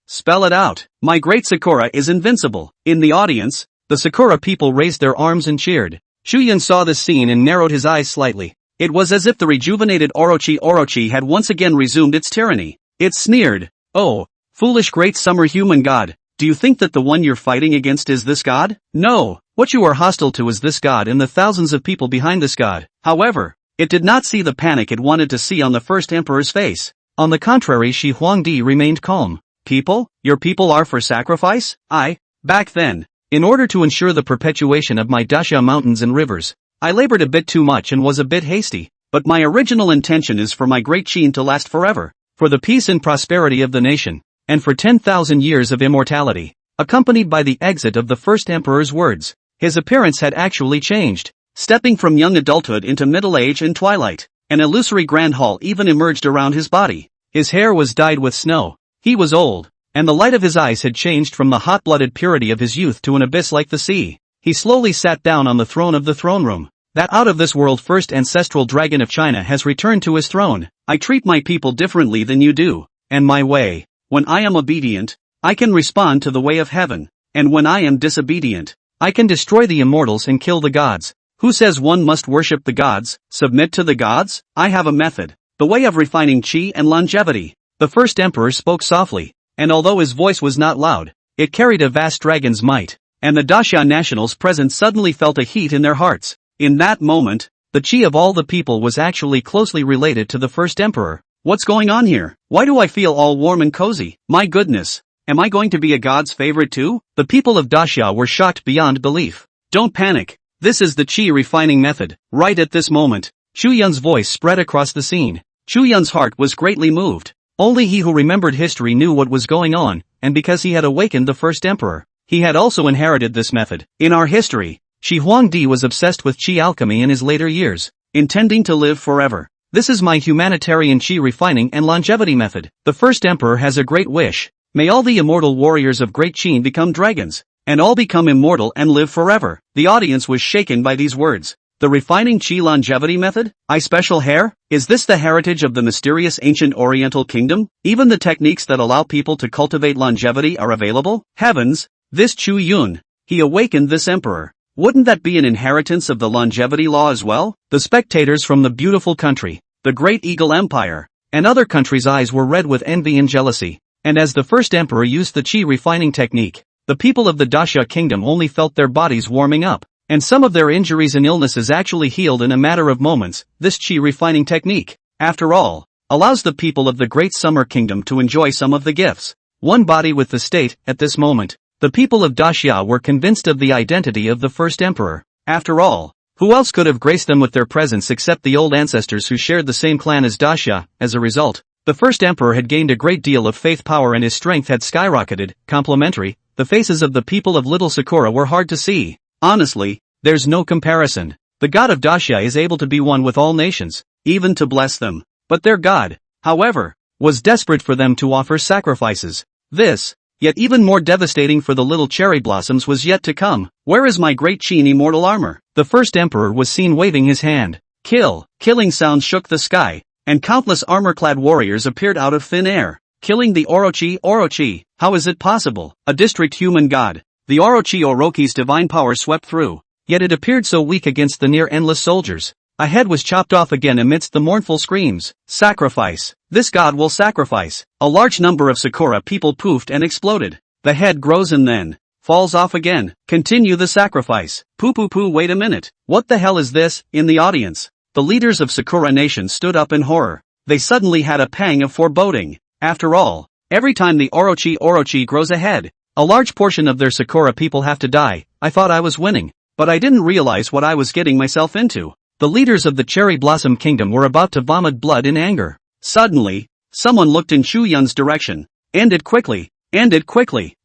spell it out. My great Sakura is invincible. In the audience, the Sakura people raised their arms and cheered. Chu Yun saw this scene and narrowed his eyes slightly. It was as if the rejuvenated Orochi had once again resumed its tyranny. It sneered, "Oh, foolish great summer human god, do you think that the one you're fighting against is this god? No, what you are hostile to is this god and the thousands of people behind this god." However, it did not see the panic it wanted to see on the first emperor's face. On the contrary, Shi Huang remained calm. "People, your people are for sacrifice? Back then, in order to ensure the perpetuation of my Daxia mountains and rivers, I labored a bit too much and was a bit hasty, but my original intention is for my great Qin to last forever, for the peace and prosperity of the nation, and for 10,000 years of immortality." Accompanied by the exit of the first emperor's words, his appearance had actually changed. Stepping from young adulthood into middle age and twilight, an illusory grand hall even emerged around his body. His hair was dyed with snow. He was old, and the light of his eyes had changed from the hot-blooded purity of his youth to an abyss like the sea. He slowly sat down on the throne of the throne room. That out-of-this-world first ancestral dragon of China has returned to his throne. "I treat my people differently than you do, and my way. When I am obedient, I can respond to the way of heaven, and when I am disobedient, I can destroy the immortals and kill the gods. Who says one must worship the gods, submit to the gods? I have a method, the way of refining chi and longevity." The first emperor spoke softly, and although his voice was not loud, it carried a vast dragon's might, and the Daxia nationals present suddenly felt a heat in their hearts. In that moment, the chi of all the people was actually closely related to the first emperor. "What's going on here? Why do I feel all warm and cozy? My goodness, am I going to be a god's favorite too?" The people of Daxia were shocked beyond belief. "Don't panic. This is the chi refining method." Right at this moment, Chu Yun's voice spread across the scene. Chu Yun's heart was greatly moved. Only he who remembered history knew what was going on, and because he had awakened the first emperor, he had also inherited this method. In our history, Shi Huang was obsessed with chi alchemy in his later years, intending to live forever. "This is my humanitarian chi refining and longevity method. The first emperor has a great wish. May all the immortal warriors of great Qin become dragons, and all become immortal and live forever." The audience was shaken by these words. "The refining chi longevity method? Special hair? Is this the heritage of the mysterious ancient Oriental kingdom? Even the techniques that allow people to cultivate longevity are available? Heavens! This Chu Yun, he awakened this emperor. Wouldn't that be an inheritance of the longevity law as well?" The spectators from the beautiful country, the Great Eagle Empire, and other countries' eyes were red with envy and jealousy, and as the first emperor used the chi refining technique, the people of the Daxia kingdom only felt their bodies warming up, and some of their injuries and illnesses actually healed in a matter of moments. This chi refining technique, after all, allows the people of the Great Summer Kingdom to enjoy some of the gifts. One body with the state. At this moment, the people of Daxia were convinced of the identity of the first emperor. After all, who else could have graced them with their presence except the old ancestors who shared the same clan as Daxia? As a result, the first emperor had gained a great deal of faith power and his strength had skyrocketed. Complementary, the faces of the people of Little Sakura were hard to see. Honestly, there's no comparison. The god of Daxia is able to be one with all nations, even to bless them. But their god, however, was desperate for them to offer sacrifices. This, yet even more devastating for the little cherry blossoms, was yet to come. "Where is my great Qin immortal armor?" The first emperor was seen waving his hand. Killing sounds shook the sky, and countless armor-clad warriors appeared out of thin air. "Killing the Orochi? How is it possible? A district human god." The Orochi's divine power swept through, yet it appeared so weak against the near-endless soldiers. A head was chopped off again amidst the mournful screams. "Sacrifice! This god will sacrifice!" A large number of Sakura people poofed and exploded. The head grows and then falls off again. "Continue the sacrifice." Poo, wait a minute. What the hell is this? In the audience, the leaders of Sakura Nation stood up in horror. They suddenly had a pang of foreboding. After all, every time the Orochi grows a head, a large portion of their Sakura people have to die. I thought I was winning, but I didn't realize what I was getting myself into. The leaders of the Cherry Blossom Kingdom were about to vomit blood in anger. Suddenly, someone looked in Chu Yun's direction. End it quickly,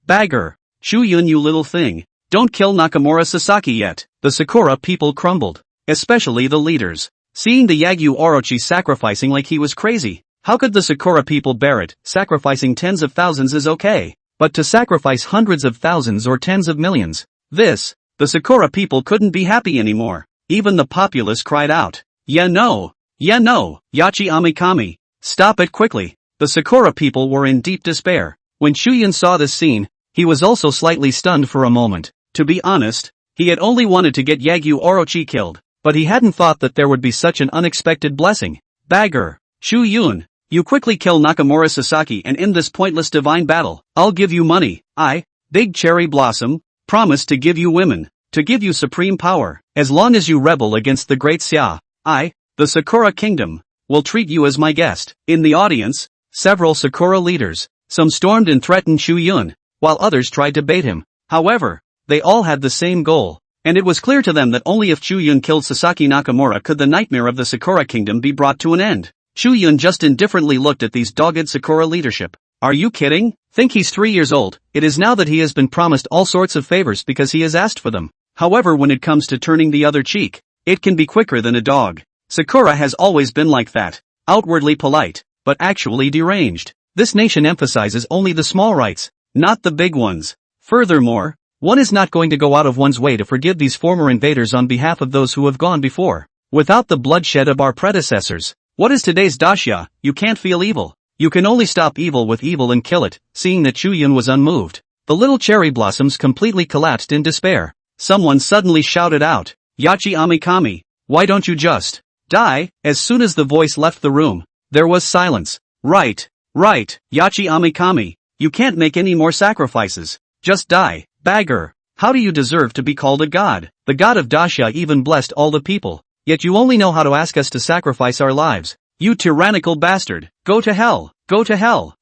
bagger. Chu Yun, you little thing. Don't kill Nakamura Sasaki yet. The Sakura people crumbled. Especially the leaders. Seeing the Yagyu Orochi sacrificing like he was crazy. How could the Sakura people bear it? Sacrificing tens of thousands is okay. But to sacrifice hundreds of thousands or tens of millions. The Sakura people couldn't be happy anymore. Even the populace cried out. Yeah no, Yachi Amikami. Stop it quickly. The Sakura people were in deep despair. When Chu Yun saw this scene, he was also slightly stunned for a moment. To be honest, he had only wanted to get Yagyu Orochi killed, but he hadn't thought that there would be such an unexpected blessing. Bagger. Chu Yun, you quickly kill Nakamura Sasaki and end this pointless divine battle. I'll give you money. I, Big Cherry Blossom, promise to give you women, to give you supreme power, as long as you rebel against the Great Xia. I, the Sakura Kingdom, will treat you as my guest. In the audience, several Sakura leaders, some stormed and threatened Chu Yun, while others tried to bait him. However, they all had the same goal, and it was clear to them that only if Chu Yun killed Sasaki Nakamura could the nightmare of the Sakura Kingdom be brought to an end. Chu Yun just indifferently looked at these dogged Sakura leadership. Are you kidding? Think he's 3 years old? It is now that he has been promised all sorts of favors because he has asked for them. However, when it comes to turning the other cheek, it can be quicker than a dog. Sakura has always been like that. Outwardly polite, but actually deranged. This nation emphasizes only the small rights, not the big ones. Furthermore, one is not going to go out of one's way to forgive these former invaders on behalf of those who have gone before. Without the bloodshed of our predecessors, what is today's Daxia? You can't feel evil. You can only stop evil with evil and kill it. Seeing that Chu Yun was unmoved, the little cherry blossoms completely collapsed in despair. Someone suddenly shouted out, Yachi Amikami, why don't you just die? As soon as the voice left the room, there was silence. Right, Yachi Amikami, you can't make any more sacrifices. Just die, bagger. How do you deserve to be called a god? The god of Daxia even blessed all the people, yet you only know how to ask us to sacrifice our lives. You tyrannical bastard, go to hell.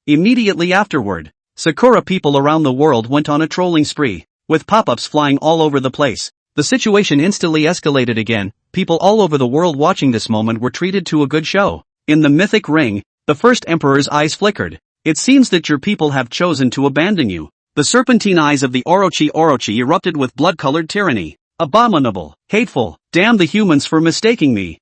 Immediately afterward, Sakura people around the world went on a trolling spree, with pop-ups flying all over the place. The situation instantly escalated again. People all over the world watching this moment were treated to a good show. In the mythic ring, the first emperor's eyes flickered. It seems that your people have chosen to abandon you. The serpentine eyes of the Orochi erupted with blood-colored tyranny. Abominable, hateful, damn the humans for mistaking me.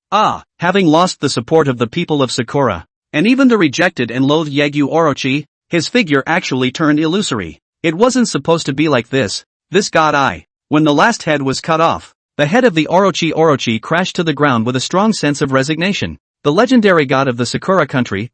Having lost the support of the people of Sakura, and even the rejected and loathed Yagyu Orochi, his figure actually turned illusory. It wasn't supposed to be like this. This god when the last head was cut off, the head of the Orochi crashed to the ground with a strong sense of resignation. The legendary god of the Sakura country,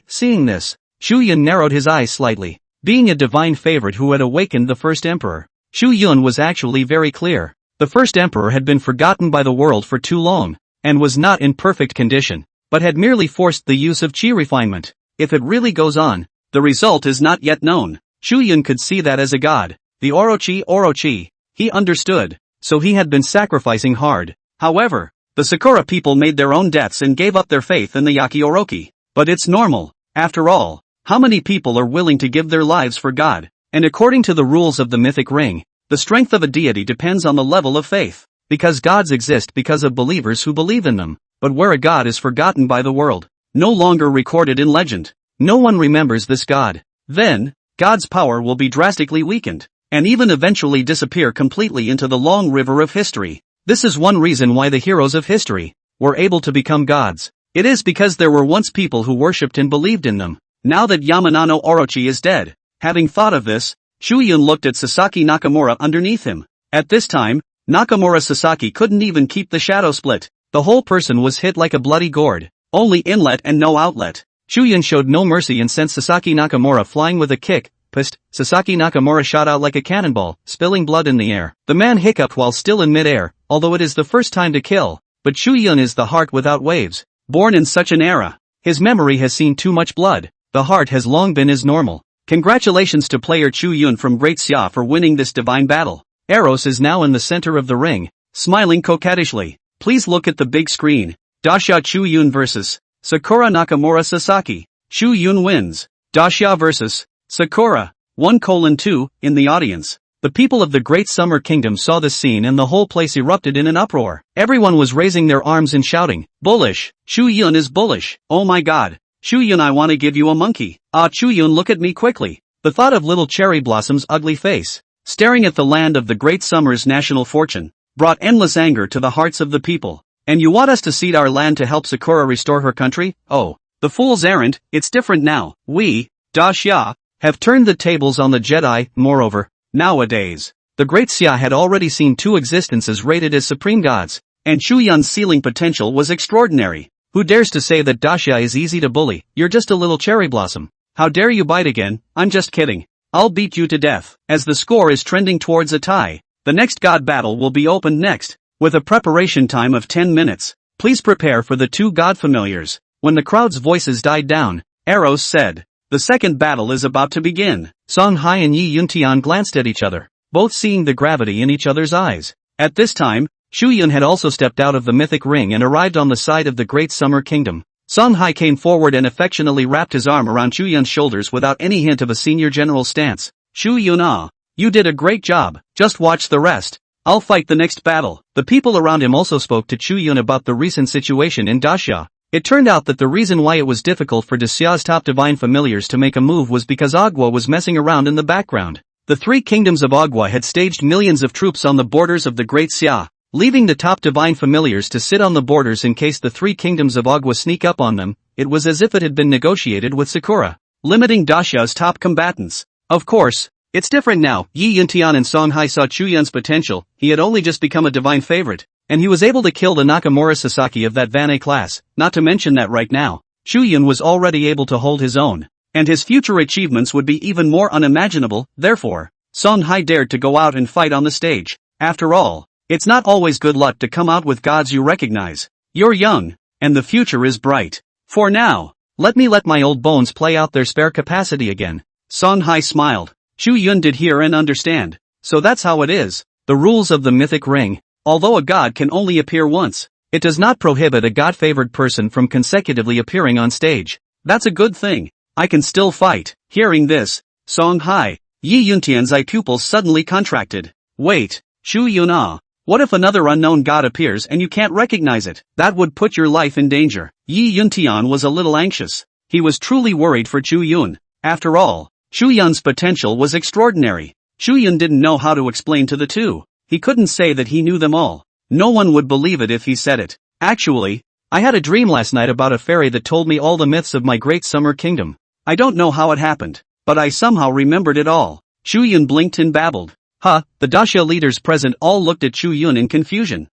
seeing this, Chu Yun narrowed his eyes slightly. Being a divine favorite who had awakened the first emperor, Chu Yun was actually very clear. The first emperor had been forgotten by the world for too long, and was not in perfect condition, but had merely forced the use of chi refinement. If it really goes on, the result is not yet known. Chu Yun could see that as a god, the Orochi, he understood, so he had been sacrificing hard. However, the Sakura people made their own deaths and gave up their faith in the Yaki Orochi. But it's normal. After all, how many people are willing to give their lives for God? And according to the rules of the mythic ring, the strength of a deity depends on the level of faith. Because gods exist because of believers who believe in them. But where a god is forgotten by the world, no longer recorded in legend, no one remembers this god, then, God's power will be drastically weakened, and even eventually disappear completely into the long river of history. This is one reason why the heroes of history were able to become gods. It is because there were once people who worshipped and believed in them. Now that Yamanano Orochi is dead, having thought of this, Chu Yun looked at Sasaki Nakamura underneath him. At this time, Nakamura Sasaki couldn't even keep the shadow split. The whole person was hit like a bloody gourd. Only inlet and no outlet. Chu Yun showed no mercy and sent Sasaki Nakamura flying with a kick. Pissed, Sasaki Nakamura shot out like a cannonball, spilling blood in the air. The man hiccuped while still in mid-air, although it is the first time to kill. But Chu Yun is the heart without waves. Born in such an era, his memory has seen too much blood. The heart has long been his normal. Congratulations to player Chu Yun from Great Xia for winning this divine battle. Eros is now in the center of the ring, smiling coquettishly. Please look at the big screen. Daxia Chu Yun vs. Sakura Nakamura Sasaki. Chu Yun wins. Daxia vs. Sakura. 1:2 in the audience. The people of the Great Summer Kingdom saw this scene and the whole place erupted in an uproar. Everyone was raising their arms and shouting, "Bullish! Chu Yun is bullish! Oh my god! Chu Yun, I wanna give you a monkey! Ah, Chu Yun, look at me quickly!" The thought of little Cherry Blossom's ugly face, staring at the land of the Great Summer's national fortune, brought endless anger to the hearts of the people. "And you want us to cede our land to help Sakura restore her country? Oh, the fool's errand, it's different now. We, Da Xia, have turned the tables on the Jedi." Moreover, nowadays, the Great Xia had already seen 2 existences rated as supreme gods, and Chu Yun's ceiling potential was extraordinary. Who dares to say that Da Xia is easy to bully? You're just a little cherry blossom. How dare you bite again? I'm just kidding. I'll beat you to death. As the score is trending towards a tie, the next god battle will be opened next, with a preparation time of 10 minutes. Please prepare for the 2 god familiars. When the crowd's voices died down, Eros said, "The second battle is about to begin." Song Hai and Yi Yuntian glanced at each other, both seeing the gravity in each other's eyes. At this time, Chu Yun had also stepped out of the mythic ring and arrived on the side of the Great Summer Kingdom. Song Hai came forward and affectionately wrapped his arm around Chu Yun's shoulders without any hint of a senior general stance. "Chu Yun, you did a great job, just watch the rest. I'll fight the next battle." The people around him also spoke to Chu Yun about the recent situation in Da Xia. It turned out that the reason why it was difficult for Da Xia's top divine familiars to make a move was because Agua was messing around in the background. The 3 kingdoms of Agua had staged millions of troops on the borders of the Great Xia, leaving the top divine familiars to sit on the borders in case the 3 kingdoms of Agua sneak up on them. It was as if it had been negotiated with Sakura, limiting Da Xia's top combatants. Of course, it's different now. Yi Yuntian and Song Hai saw Chu Yun's potential. He had only just become a divine favorite, and he was able to kill the Nakamura Sasaki of that Van A class, not to mention that right now, Chu Yun was already able to hold his own, and his future achievements would be even more unimaginable. Therefore, Song Hai dared to go out and fight on the stage. After all, it's not always good luck to come out with gods you recognize. You're young, and the future is bright. For now, let my old bones play out their spare capacity again. Song Hai smiled. Chu Yun did hear and understand. So that's how it is. The rules of the mythic ring. Although a god can only appear once, it does not prohibit a god-favored person from consecutively appearing on stage. That's a good thing. I can still fight. Hearing this, Song Hai, Yi Yuntian's eye pupils suddenly contracted. Wait, Chu Yun, what if another unknown god appears and you can't recognize it? That would put your life in danger. Yi Yuntian was a little anxious. He was truly worried for Chu Yun. After all, Chu Yun's potential was extraordinary. Chu Yun didn't know how to explain to the 2. He couldn't say that he knew them all. No one would believe it if he said it. Actually, I had a dream last night about a fairy that told me all the myths of my Great Summer Kingdom. I don't know how it happened, but I somehow remembered it all. Chu Yun blinked and babbled. The Da Xia leaders present all looked at Chu Yun in confusion.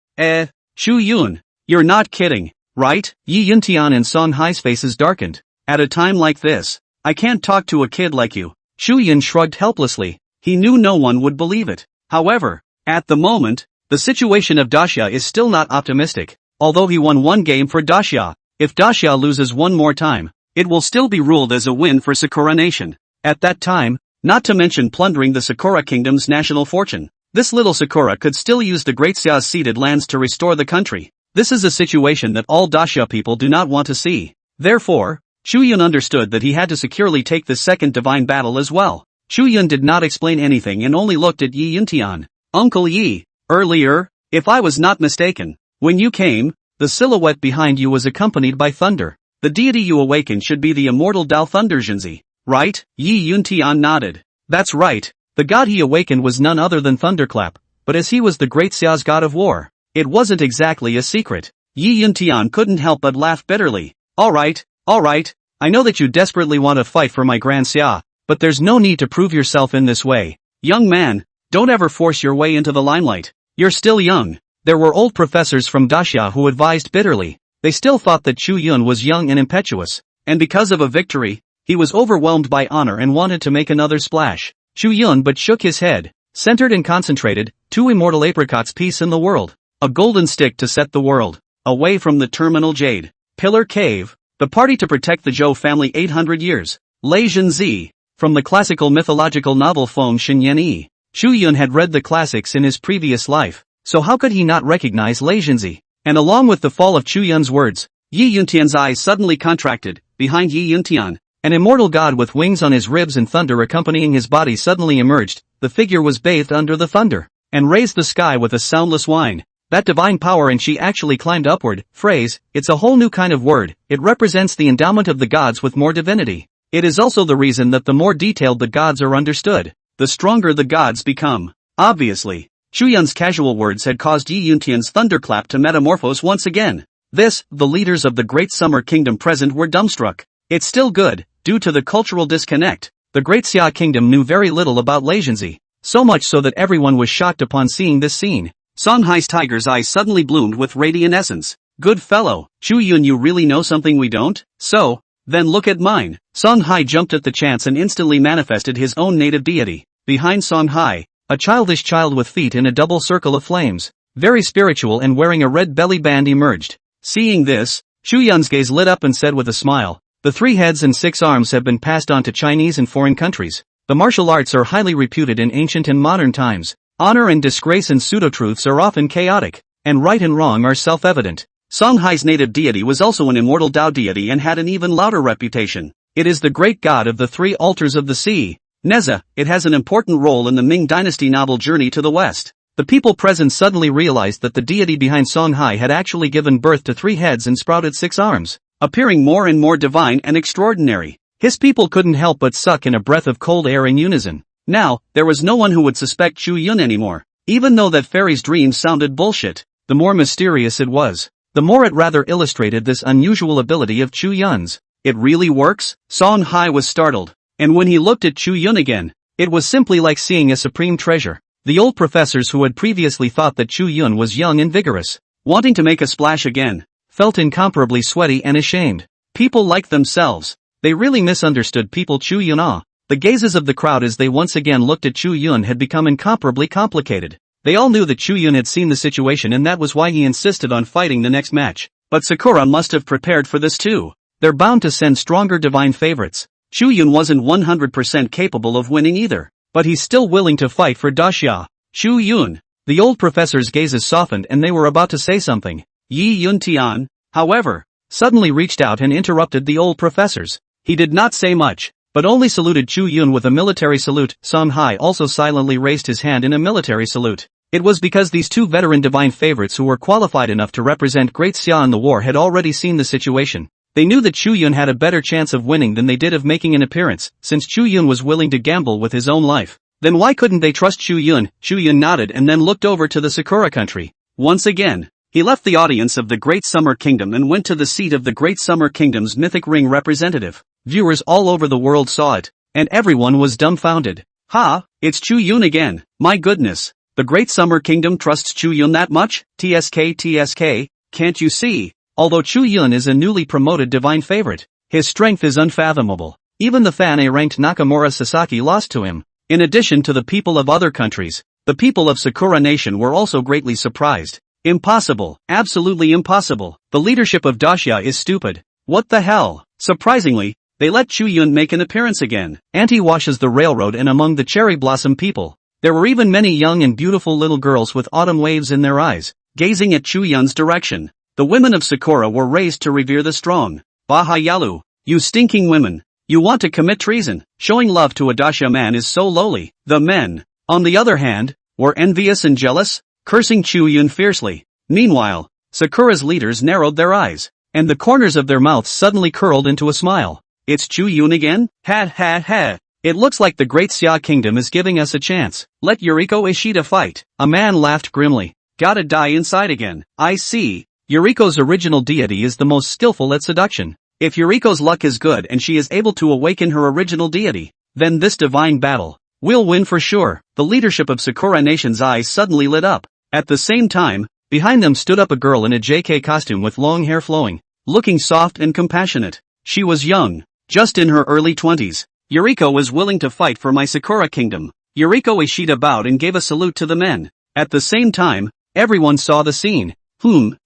Chu Yun, you're not kidding, right? Yi Yuntian and Song Hai's faces darkened. At a time like this, I can't talk to a kid like you. Chu Yun shrugged helplessly. He knew no one would believe it. However, at the moment, the situation of Da Xia is still not optimistic. Although he won 1 game for Da Xia, if Da Xia loses 1 more time, it will still be ruled as a win for Sakura Nation. At that time, not to mention plundering the Sakura Kingdom's national fortune, this little Sakura could still use the Great Xia's ceded lands to restore the country. This is a situation that all Da Xia people do not want to see. Therefore, Chu Yun understood that he had to securely take the second divine battle as well. Chu Yun did not explain anything and only looked at Yi Yuntian. Uncle Yi, earlier, if I was not mistaken, when you came, the silhouette behind you was accompanied by thunder. The deity you awakened should be the immortal Dao Thunderzhenzi, right? Yi Yuntian nodded. That's right, the god he awakened was none other than Thunderclap, but as he was the Great Xia's god of war, it wasn't exactly a secret. Yi Yuntian couldn't help but laugh bitterly. Alright, I know that you desperately want to fight for my Grand Xia, but there's no need to prove yourself in this way. Young man, don't ever force your way into the limelight. You're still young. There were old professors from Da Xia who advised bitterly. They still thought that Chu Yun was young and impetuous, and because of a victory, he was overwhelmed by honor and wanted to make another splash. Chu Yun but shook his head, centered and concentrated. 2 immortal apricots, peace in the world. A golden stick to set the world away from the terminal jade. Pillar Cave, the party to protect the Zhou family 800 years. Lei Zhenzi, from the classical mythological novel Feng Shen Yan Yi. Chu Yun had read the classics in his previous life, so how could he not recognize Lei Zhenzi? And along with the fall of Chu Yun's words, Yi Yuntian's eyes suddenly contracted. Behind Yi Yuntian, An immortal god with wings on his ribs and thunder accompanying his body suddenly emerged. The figure was bathed under the thunder and raised the sky with a soundless whine. That divine power, and she actually climbed upward. Phrase, it's a whole new kind of word. It represents the endowment of the gods with more divinity. It is also the reason that the more detailed the gods are understood, the stronger the gods become. Obviously, Chu Yun's casual words had caused Yi Yuntian's thunderclap to metamorphose once again. The leaders of the Great Summer Kingdom present were dumbstruck. It's still good, due to the cultural disconnect. The Great Xia Kingdom knew very little about Laotiancy, so much so that everyone was shocked upon seeing this scene. Songhai's tiger's eyes suddenly bloomed with radiant essence. Good fellow, Chu Yun, you really know something we don't? So, then look at mine. Songhai jumped at the chance and instantly manifested his own native deity. Behind Songhai, a childish child with feet in a double circle of flames, very spiritual and wearing a red belly band, emerged. Seeing this, Chu Yun's gaze lit up and said with a smile, the 3 heads and 6 arms have been passed on to Chinese and foreign countries. The martial arts are highly reputed in ancient and modern times. Honor and disgrace and pseudo-truths are often chaotic, and right and wrong are self-evident. Songhai's native deity was also an immortal Tao deity and had an even louder reputation. It is the great god of the 3 altars of the sea. Neza, it has an important role in the Ming dynasty novel Journey to the West. The people present suddenly realized that the deity behind Songhai had actually given birth to 3 heads and sprouted 6 arms, appearing more and more divine and extraordinary. His people couldn't help but suck in a breath of cold air in unison. Now, there was no one who would suspect Chu Yun anymore. Even though that fairy's dreams sounded bullshit, the more mysterious it was, the more it rather illustrated this unusual ability of Chu Yun's. It really works? Songhai was startled, and when he looked at Chu Yun again, it was simply like seeing a supreme treasure. The old professors who had previously thought that Chu Yun was young and vigorous, wanting to make a splash again, felt incomparably sweaty and ashamed. People like themselves. They really misunderstood people. Chu Yun. The gazes of the crowd as they once again looked at Chu Yun had become incomparably complicated. They all knew that Chu Yun had seen the situation, and that was why he insisted on fighting the next match. But Sakura must have prepared for this too. They're bound to send stronger divine favorites. Chu Yun wasn't 100% capable of winning either, but he's still willing to fight for Daxia. Chu Yun. The old professor's gazes softened and they were about to say something. Yi Yuntian, however, suddenly reached out and interrupted the old professors. He did not say much, but only saluted Chu Yun with a military salute. Songhai also silently raised his hand in a military salute. It was because these 2 veteran divine favorites who were qualified enough to represent Great Xia in the war had already seen the situation. They knew that Chu Yun had a better chance of winning than they did of making an appearance, since Chu Yun was willing to gamble with his own life. Then why couldn't they trust Chu Yun? Chu Yun nodded and then looked over to the Sakura country. Once again, he left the audience of the Great Summer Kingdom and went to the seat of the Great Summer Kingdom's mythic ring representative. Viewers all over the world saw it, and everyone was dumbfounded. Ha, it's Chu Yun again. My goodness. The Great Summer Kingdom trusts Chu Yun that much? TSK, can't you see? Although Chu Yun is a newly promoted divine favorite, his strength is unfathomable. Even the fan A-ranked Nakamura Sasaki lost to him. In addition to the people of other countries, the people of Sakura Nation were also greatly surprised. Impossible, absolutely impossible. The leadership of Daxia is stupid. What the hell? Surprisingly, they let Chu Yun make an appearance again. Auntie washes the railroad, and among the cherry blossom people, there were even many young and beautiful little girls with autumn waves in their eyes, gazing at Chu Yun's direction. The women of Sakura were raised to revere the strong. Bahayalu, you stinking women. You want to commit treason. Showing love to a Daxia man is so lowly. The men, on the other hand, were envious and jealous, cursing Chu Yun fiercely. Meanwhile, Sakura's leaders narrowed their eyes, and the corners of their mouths suddenly curled into a smile. It's Chu Yun again? Ha ha ha. It looks like the Great Xia Kingdom is giving us a chance. Let Yuriko Ishida fight. A man laughed grimly. Gotta die inside again. I see. Yuriko's original deity is the most skillful at seduction. If Yuriko's luck is good and she is able to awaken her original deity, then this divine battle will win for sure. The leadership of Sakura Nation's eyes suddenly lit up. At the same time, behind them stood up a girl in a JK costume with long hair flowing, looking soft and compassionate. She was young, just in her early 20s. Yuriko was willing to fight for my Sakura Kingdom. Yuriko Ishida bowed and gave a salute to the men. At the same time, everyone saw the scene.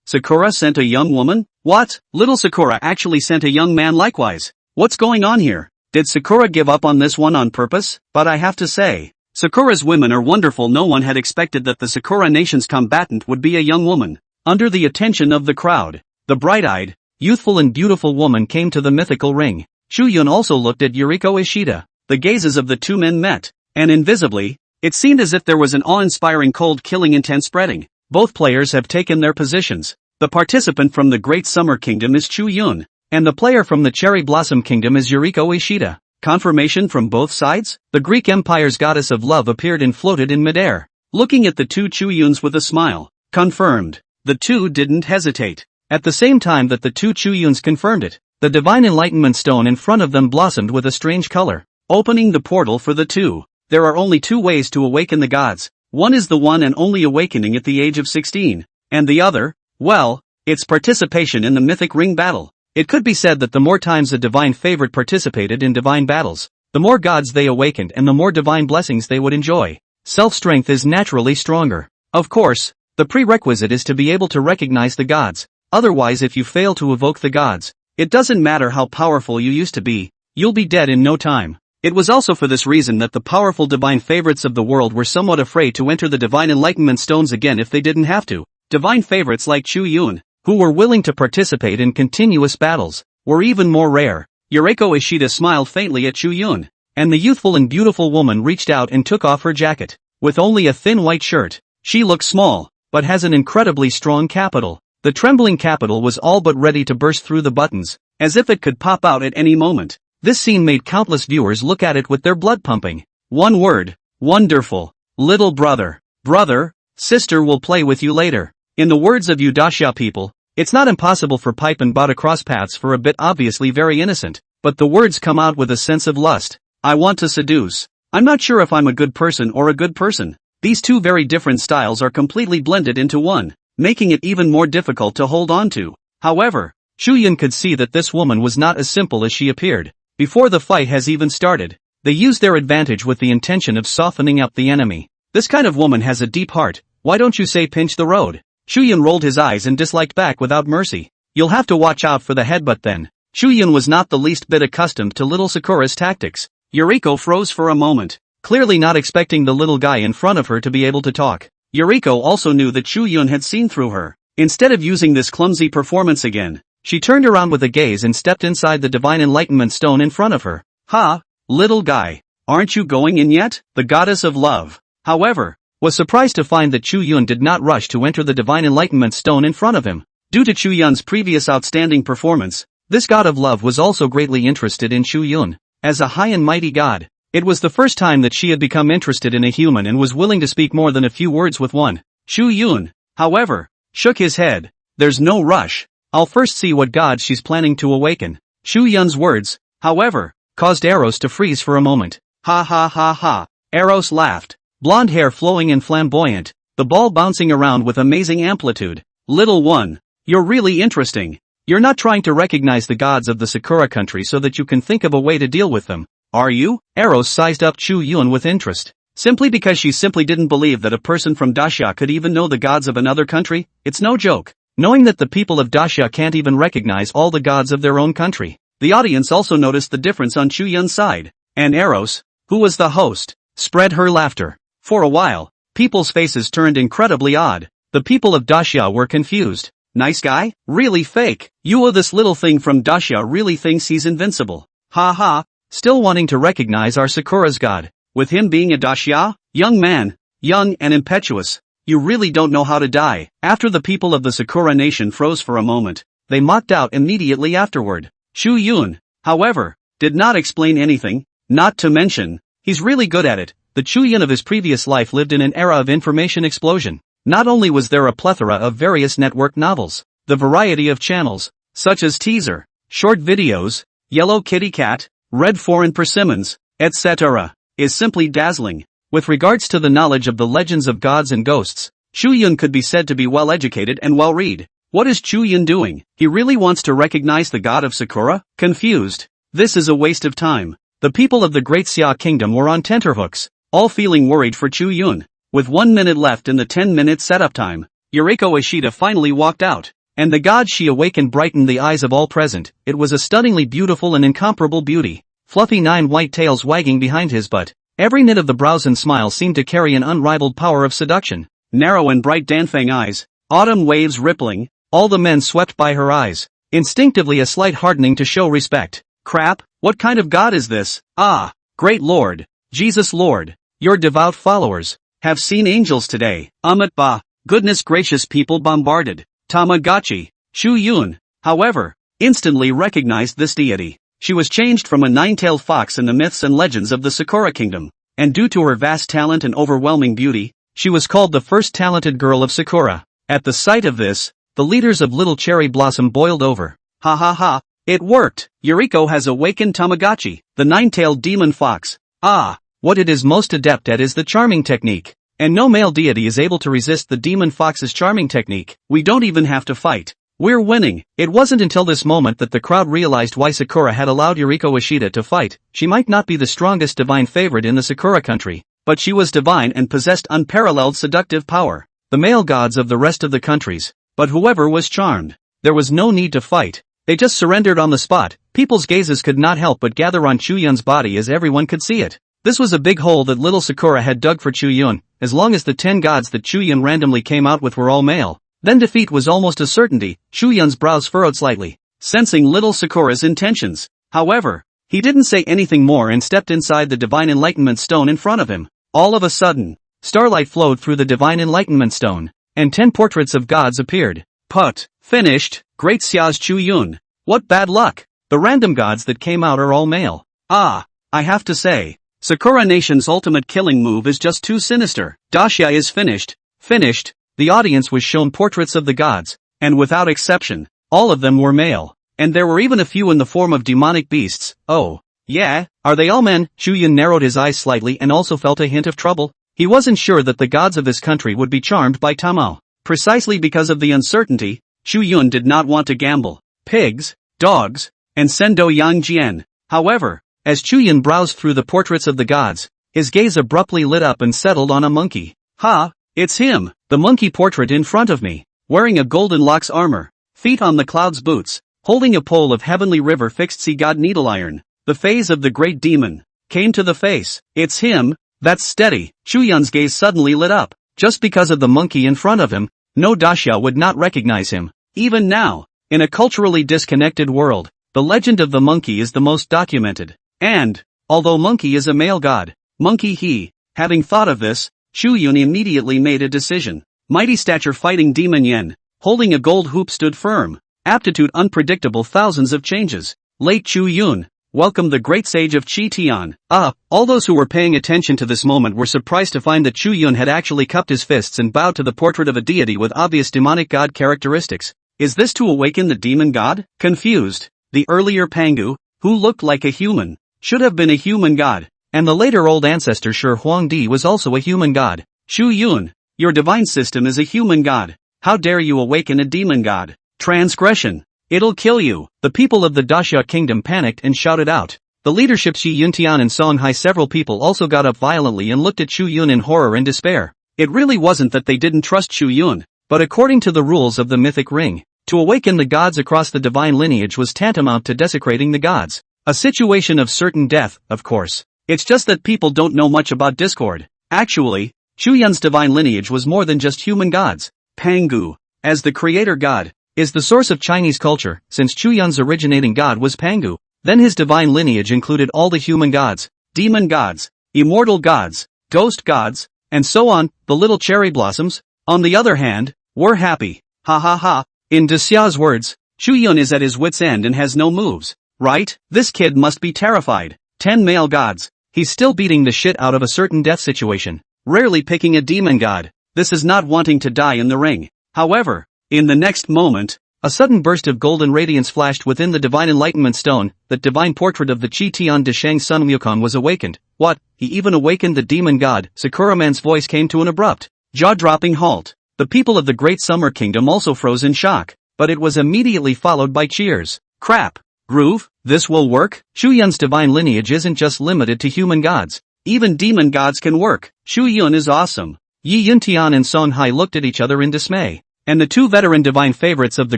Sakura sent a young woman? What? Little Sakura actually sent a young man likewise. What's going on here? Did Sakura give up on this one on purpose? But I have to say, Sakura's women are wonderful. No one had expected that the Sakura Nation's combatant would be a young woman. Under the attention of the crowd, the bright-eyed, youthful and beautiful woman came to the mythical ring. Chu Yun also looked at Yuriko Ishida. The gazes of the two men met, and invisibly, it seemed as if there was an awe-inspiring cold-killing intent spreading. Both players have taken their positions. The participant from the Great Summer Kingdom is Chu Yun, and the player from the Cherry Blossom Kingdom is Yuriko Ishida. Confirmation from both sides? The Greek Empire's goddess of love appeared and floated in midair, looking at the two Chu Yuns with a smile. Confirmed. The two didn't hesitate. At the same time that the two Chu Yuns confirmed it, the Divine Enlightenment Stone in front of them blossomed with a strange color, opening the portal for the two. There are only two ways to awaken the gods. One is the one and only awakening at the age of 16, and the other, well, it's participation in the mythic ring battle. It could be said that the more times a divine favorite participated in divine battles, the more gods they awakened and the more divine blessings they would enjoy. Self-strength is naturally stronger. Of course, the prerequisite is to be able to recognize the gods. Otherwise, if you fail to evoke the gods, it doesn't matter how powerful you used to be, you'll be dead in no time. It was also for this reason that the powerful divine favorites of the world were somewhat afraid to enter the divine enlightenment stones again if they didn't have to. Divine favorites like Chu Yun, who were willing to participate in continuous battles, were even more rare. Yuriko Ishida smiled faintly at Chu Yun, and the youthful and beautiful woman reached out and took off her jacket. With only a thin white shirt, she looks small, but has an incredibly strong capital. The trembling capital was all but ready to burst through the buttons, as if it could pop out at any moment. This scene made countless viewers look at it with their blood pumping. One word: wonderful. Little brother, sister will play with you later. In the words of Udashia people, it's not impossible for Pipe and Bada cross paths for a bit, obviously very innocent, but the words come out with a sense of lust. I want to seduce. I'm not sure if I'm a good person or a good person. These two very different styles are completely blended into one, making it even more difficult to hold on to. However, Chu Yun could see that this woman was not as simple as she appeared. Before the fight has even started, they used their advantage with the intention of softening up the enemy. This kind of woman has a deep heart. Why don't you say pinch the road? Chu Yun rolled his eyes and disliked back without mercy. You'll have to watch out for the headbutt then. Chu Yun was not the least bit accustomed to little Sakura's tactics. Yuriko froze for a moment, clearly not expecting the little guy in front of her to be able to talk. Yuriko also knew that Chu Yun had seen through her. Instead of using this clumsy performance again, she turned around with a gaze and stepped inside the Divine Enlightenment Stone in front of her. Ha, little guy, aren't you going in yet? The goddess of love, however, was surprised to find that Chu Yun did not rush to enter the Divine Enlightenment Stone in front of him. Due to Chu Yun's previous outstanding performance, this god of love was also greatly interested in Chu Yun. As a high and mighty god, it was the first time that she had become interested in a human and was willing to speak more than a few words with one. Chu Yun, however, shook his head. There's no rush. I'll first see what god she's planning to awaken. Chu Yun's words, however, caused Eros to freeze for a moment. Ha ha ha ha. Eros laughed. Blonde hair flowing and flamboyant, the ball bouncing around with amazing amplitude. Little one, you're really interesting. You're not trying to recognize the gods of the Sakura country so that you can think of a way to deal with them, are you? Eros sized up Chu Yun with interest. Simply because she simply didn't believe that a person from Dacia could even know the gods of another country? It's no joke. Knowing that the people of Dacia can't even recognize all the gods of their own country. The audience also noticed the difference on Chu Yun's side. And Eros, who was the host, spread her laughter. For a while, people's faces turned incredibly odd. The people of Dacia were confused. Nice guy? Really fake. This little thing from Dacia really thinks he's invincible. Ha ha. Still wanting to recognize our Sakura's god. With him being a Dacia? Young man. Young and impetuous. You really don't know how to die. After the people of the Sakura nation froze for a moment, they mocked out immediately afterward. Chu Yun, however, did not explain anything, not to mention, he's really good at it. The Chu Yun of his previous life lived in an era of information explosion. Not only was there a plethora of various network novels, the variety of channels, such as teaser, short videos, Yellow Kitty Cat, Red Foreign Persimmons, etc., is simply dazzling. With regards to the knowledge of the legends of gods and ghosts, Chu Yun could be said to be well educated and well read. What is Chu Yun doing? He really wants to recognize the god of Sakura? Confused. This is a waste of time. The people of the Great Xia Kingdom were on tenterhooks, all feeling worried for Chu Yun. With 1 minute left in the 10-minute setup time, Yuriko Ishida finally walked out, and the god she awakened brightened the eyes of all present. It was a stunningly beautiful and incomparable beauty. Fluffy 9 white tails wagging behind his butt. Every knit of the brows and smile seemed to carry an unrivaled power of seduction. Narrow and bright Danfang eyes, autumn waves rippling, all the men swept by her eyes. Instinctively a slight hardening to show respect. Crap, what kind of god is this? Ah, great Lord, Jesus Lord, your devout followers have seen angels today. Bah, goodness gracious, people bombarded. Tamagotchi, Chu Yun, however, instantly recognized this deity. She was changed from a nine-tailed fox in the myths and legends of the Sakura kingdom, and due to her vast talent and overwhelming beauty, she was called the first talented girl of Sakura. At the sight of this, the leaders of Little Cherry Blossom boiled over. Ha ha ha, it worked! Yuriko has awakened Tamagotchi, the nine-tailed demon fox. Ah, what it is most adept at is the charming technique. And no male deity is able to resist the demon fox's charming technique. We don't even have to fight. We're winning. It wasn't until this moment that the crowd realized why Sakura had allowed Yuriko Ishida to fight. She might not be the strongest divine favorite in the Sakura country, but she was divine and possessed unparalleled seductive power. The male gods of the rest of the countries, but whoever was charmed. There was no need to fight. They just surrendered on the spot. People's gazes could not help but gather on Chu Yun's body as everyone could see it. This was a big hole that little Sakura had dug for Chu Yun. As long as the 10 gods that Chu Yun randomly came out with were all male, then defeat was almost a certainty. Chu Yun's brows furrowed slightly, sensing little Sakura's intentions. However, he didn't say anything more and stepped inside the Divine Enlightenment Stone in front of him. All of a sudden, starlight flowed through the Divine Enlightenment Stone, and 10 portraits of gods appeared. Put, finished, great Xia's Chu Yun. What bad luck! The random gods that came out are all male. Ah, I have to say, Sakura Nation's ultimate killing move is just too sinister. Daxia is finished. Finished. The audience was shown portraits of the gods, and without exception, all of them were male, and there were even a few in the form of demonic beasts. Oh, yeah, are they all men? Chu Yun narrowed his eyes slightly and also felt a hint of trouble. He wasn't sure that the gods of his country would be charmed by Tamao. Precisely because of the uncertainty, Chu Yun did not want to gamble. Pigs, dogs, and Sendo Yang Jian. However, as Chu Yun browsed through the portraits of the gods, his gaze abruptly lit up and settled on a monkey. Ha! It's him, the monkey portrait in front of me, wearing a golden locks armor, feet on the clouds boots, holding a pole of heavenly river fixed sea god needle iron. The phase of the great demon came to the face. It's him, that's steady. Chu Yun's gaze suddenly lit up. Just because of the monkey in front of him, no Daxia would not recognize him. Even now, in a culturally disconnected world, the legend of the monkey is the most documented. And, although monkey is a male god, monkey he, having thought of this, Chu Yun immediately made a decision. Mighty stature fighting demon yen, holding a gold hoop stood firm. Aptitude unpredictable thousands of changes. Late Chu Yun, welcome the great sage of Qi Tian. All those who were paying attention to this moment were surprised to find that Chu Yun had actually cupped his fists and bowed to the portrait of a deity with obvious demonic god characteristics. Is this to awaken the demon god? Confused, the earlier Pangu, who looked like a human, should have been a human god. And the later old ancestor Shi Huangdi was also a human god. Chu Yun, your divine system is a human god. How dare you awaken a demon god? Transgression. It'll kill you. The people of the Daxia kingdom panicked and shouted out. The leadership Shi Yuntian and Songhai, several people also got up violently and looked at Chu Yun in horror and despair. It really wasn't that they didn't trust Chu Yun, but according to the rules of the mythic ring, to awaken the gods across the divine lineage was tantamount to desecrating the gods. A situation of certain death, of course. It's just that people don't know much about Discord. Actually, Chu Yun's divine lineage was more than just human gods. Pangu, as the creator god, is the source of Chinese culture. Since Chu Yun's originating god was Pangu, then his divine lineage included all the human gods, demon gods, immortal gods, ghost gods, and so on. The little cherry blossoms, on the other hand, were happy. Ha ha ha. In Daxia's words, Chu Yun is at his wit's end and has no moves. Right? This kid must be terrified. 10 male gods. He's still beating the shit out of a certain death situation. Rarely picking a demon god. This is not wanting to die in the ring. However, in the next moment, a sudden burst of golden radiance flashed within the divine enlightenment stone. That divine portrait of the Qi Tian de Shang Sun Wukong was awakened. What? He even awakened the demon god? Sakura Man's voice came to an abrupt, jaw-dropping halt. The people of the Great Summer Kingdom also froze in shock, but it was immediately followed by cheers. Crap. Groove, this will work? Chu Yun's divine lineage isn't just limited to human gods. Even demon gods can work. Chu Yun is awesome. Yi Yuntian and Songhai looked at each other in dismay, and the two veteran divine favorites of the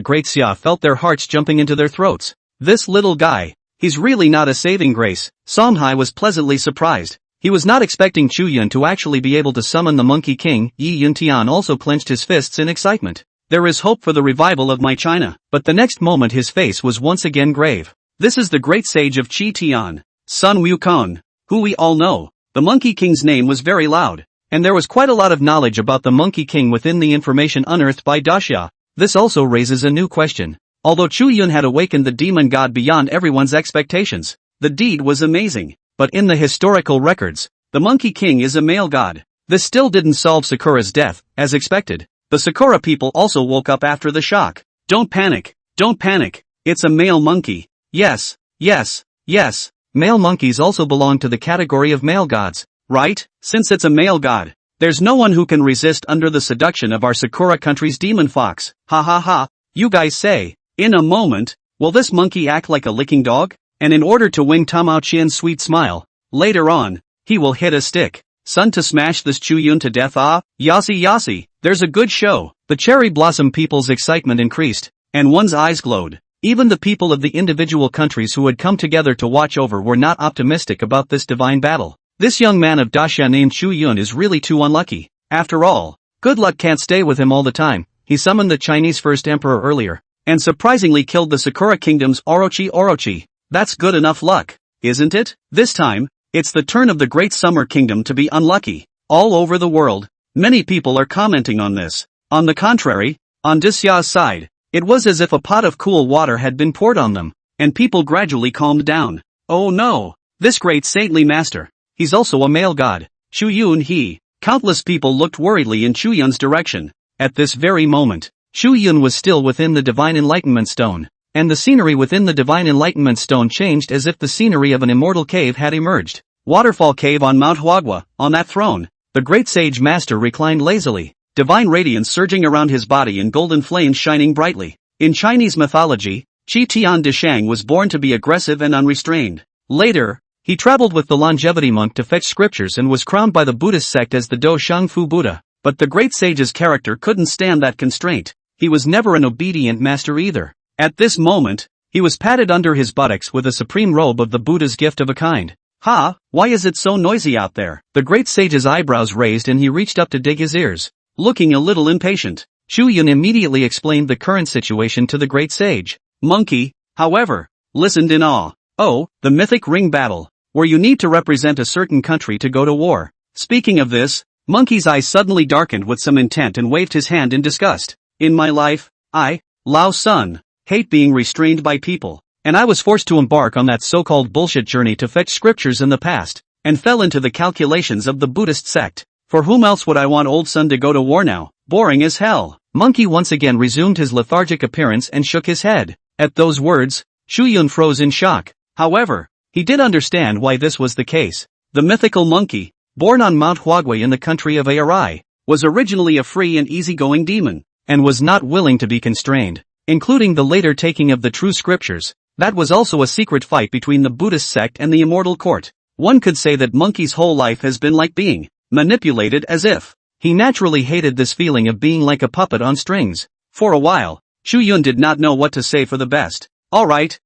Great Xia felt their hearts jumping into their throats. This little guy, he's really not a saving grace. Songhai was pleasantly surprised. He was not expecting Chu Yun to actually be able to summon the Monkey King. Yi Yuntian also clenched his fists in excitement. There is hope for the revival of my China. But the next moment his face was once again grave. This is the great sage of Qi Sun Wukong, who we all know. The Monkey King's name was very loud, and there was quite a lot of knowledge about the Monkey King within the information unearthed by Daxia. This also raises a new question. Although Chu Yun had awakened the demon god beyond everyone's expectations, the deed was amazing. But in the historical records, the Monkey King is a male god. This still didn't solve Sakura's death, as expected. The Sakura people also woke up after the shock. Don't panic, don't panic, it's a male monkey. Yes, yes, yes. Male monkeys also belong to the category of male gods, right? Since it's a male god, there's no one who can resist under the seduction of our Sakura country's demon fox. Ha ha ha, you guys say. In a moment, will this monkey act like a licking dog? And in order to win Tamao Qian's sweet smile, later on, he will hit a stick. Sun to smash this Chu Yun to death. Ah, yassi yassi, there's a good show. The cherry blossom people's excitement increased, and one's eyes glowed. Even the people of the individual countries who had come together to watch over were not optimistic about this divine battle. This young man of Daxia named Chu Yun is really too unlucky. After all, good luck can't stay with him all the time. He summoned the Chinese first emperor earlier, and surprisingly killed the Sakura kingdom's Orochi. That's good enough luck, isn't it? This time, it's the turn of the Great Summer Kingdom to be unlucky. All over the world, many people are commenting on this. On the contrary, on Daxia's side, it was as if a pot of cool water had been poured on them, and people gradually calmed down. Oh no, this great saintly master, he's also a male god. Chu Yun Countless people looked worriedly in Chu Yun's direction. At this very moment, Chu Yun was still within the Divine Enlightenment Stone, and the scenery within the Divine Enlightenment Stone changed as if the scenery of an immortal cave had emerged. Waterfall Cave on Mount Huagua. On that throne, the great sage master reclined lazily, divine radiance surging around his body and golden flames shining brightly. In Chinese mythology, Qi Tian Dishang was born to be aggressive and unrestrained. Later, he traveled with the longevity monk to fetch scriptures and was crowned by the Buddhist sect as the Do Shang Fu Buddha. But the great sage's character couldn't stand that constraint. He was never an obedient master either. At this moment, he was patted under his buttocks with a supreme robe of the Buddha's gift of a kind. Ha, why is it so noisy out there? The great sage's eyebrows raised and he reached up to dig his ears. Looking a little impatient, Chu Yun immediately explained the current situation to the great sage. Monkey, however, listened in awe. Oh, the mythic ring battle, where you need to represent a certain country to go to war. Speaking of this, Monkey's eyes suddenly darkened with some intent and waved his hand in disgust. In my life, I, Lao Sun, hate being restrained by people, and I was forced to embark on that so-called bullshit journey to fetch scriptures in the past, and fell into the calculations of the Buddhist sect. For whom else would I want old Sun to go to war now? Boring as hell. Monkey once again resumed his lethargic appearance and shook his head. At those words, Chu Yun froze in shock. However, he did understand why this was the case. The mythical monkey, born on Mount Huagui in the country of Agri, was originally a free and easygoing demon, and was not willing to be constrained, including the later taking of the true scriptures. That was also a secret fight between the Buddhist sect and the immortal court. One could say that Monkey's whole life has been like being manipulated, as if he naturally hated this feeling of being like a puppet on strings. For a while, Chu Yun did not know what to say for the best. Alright,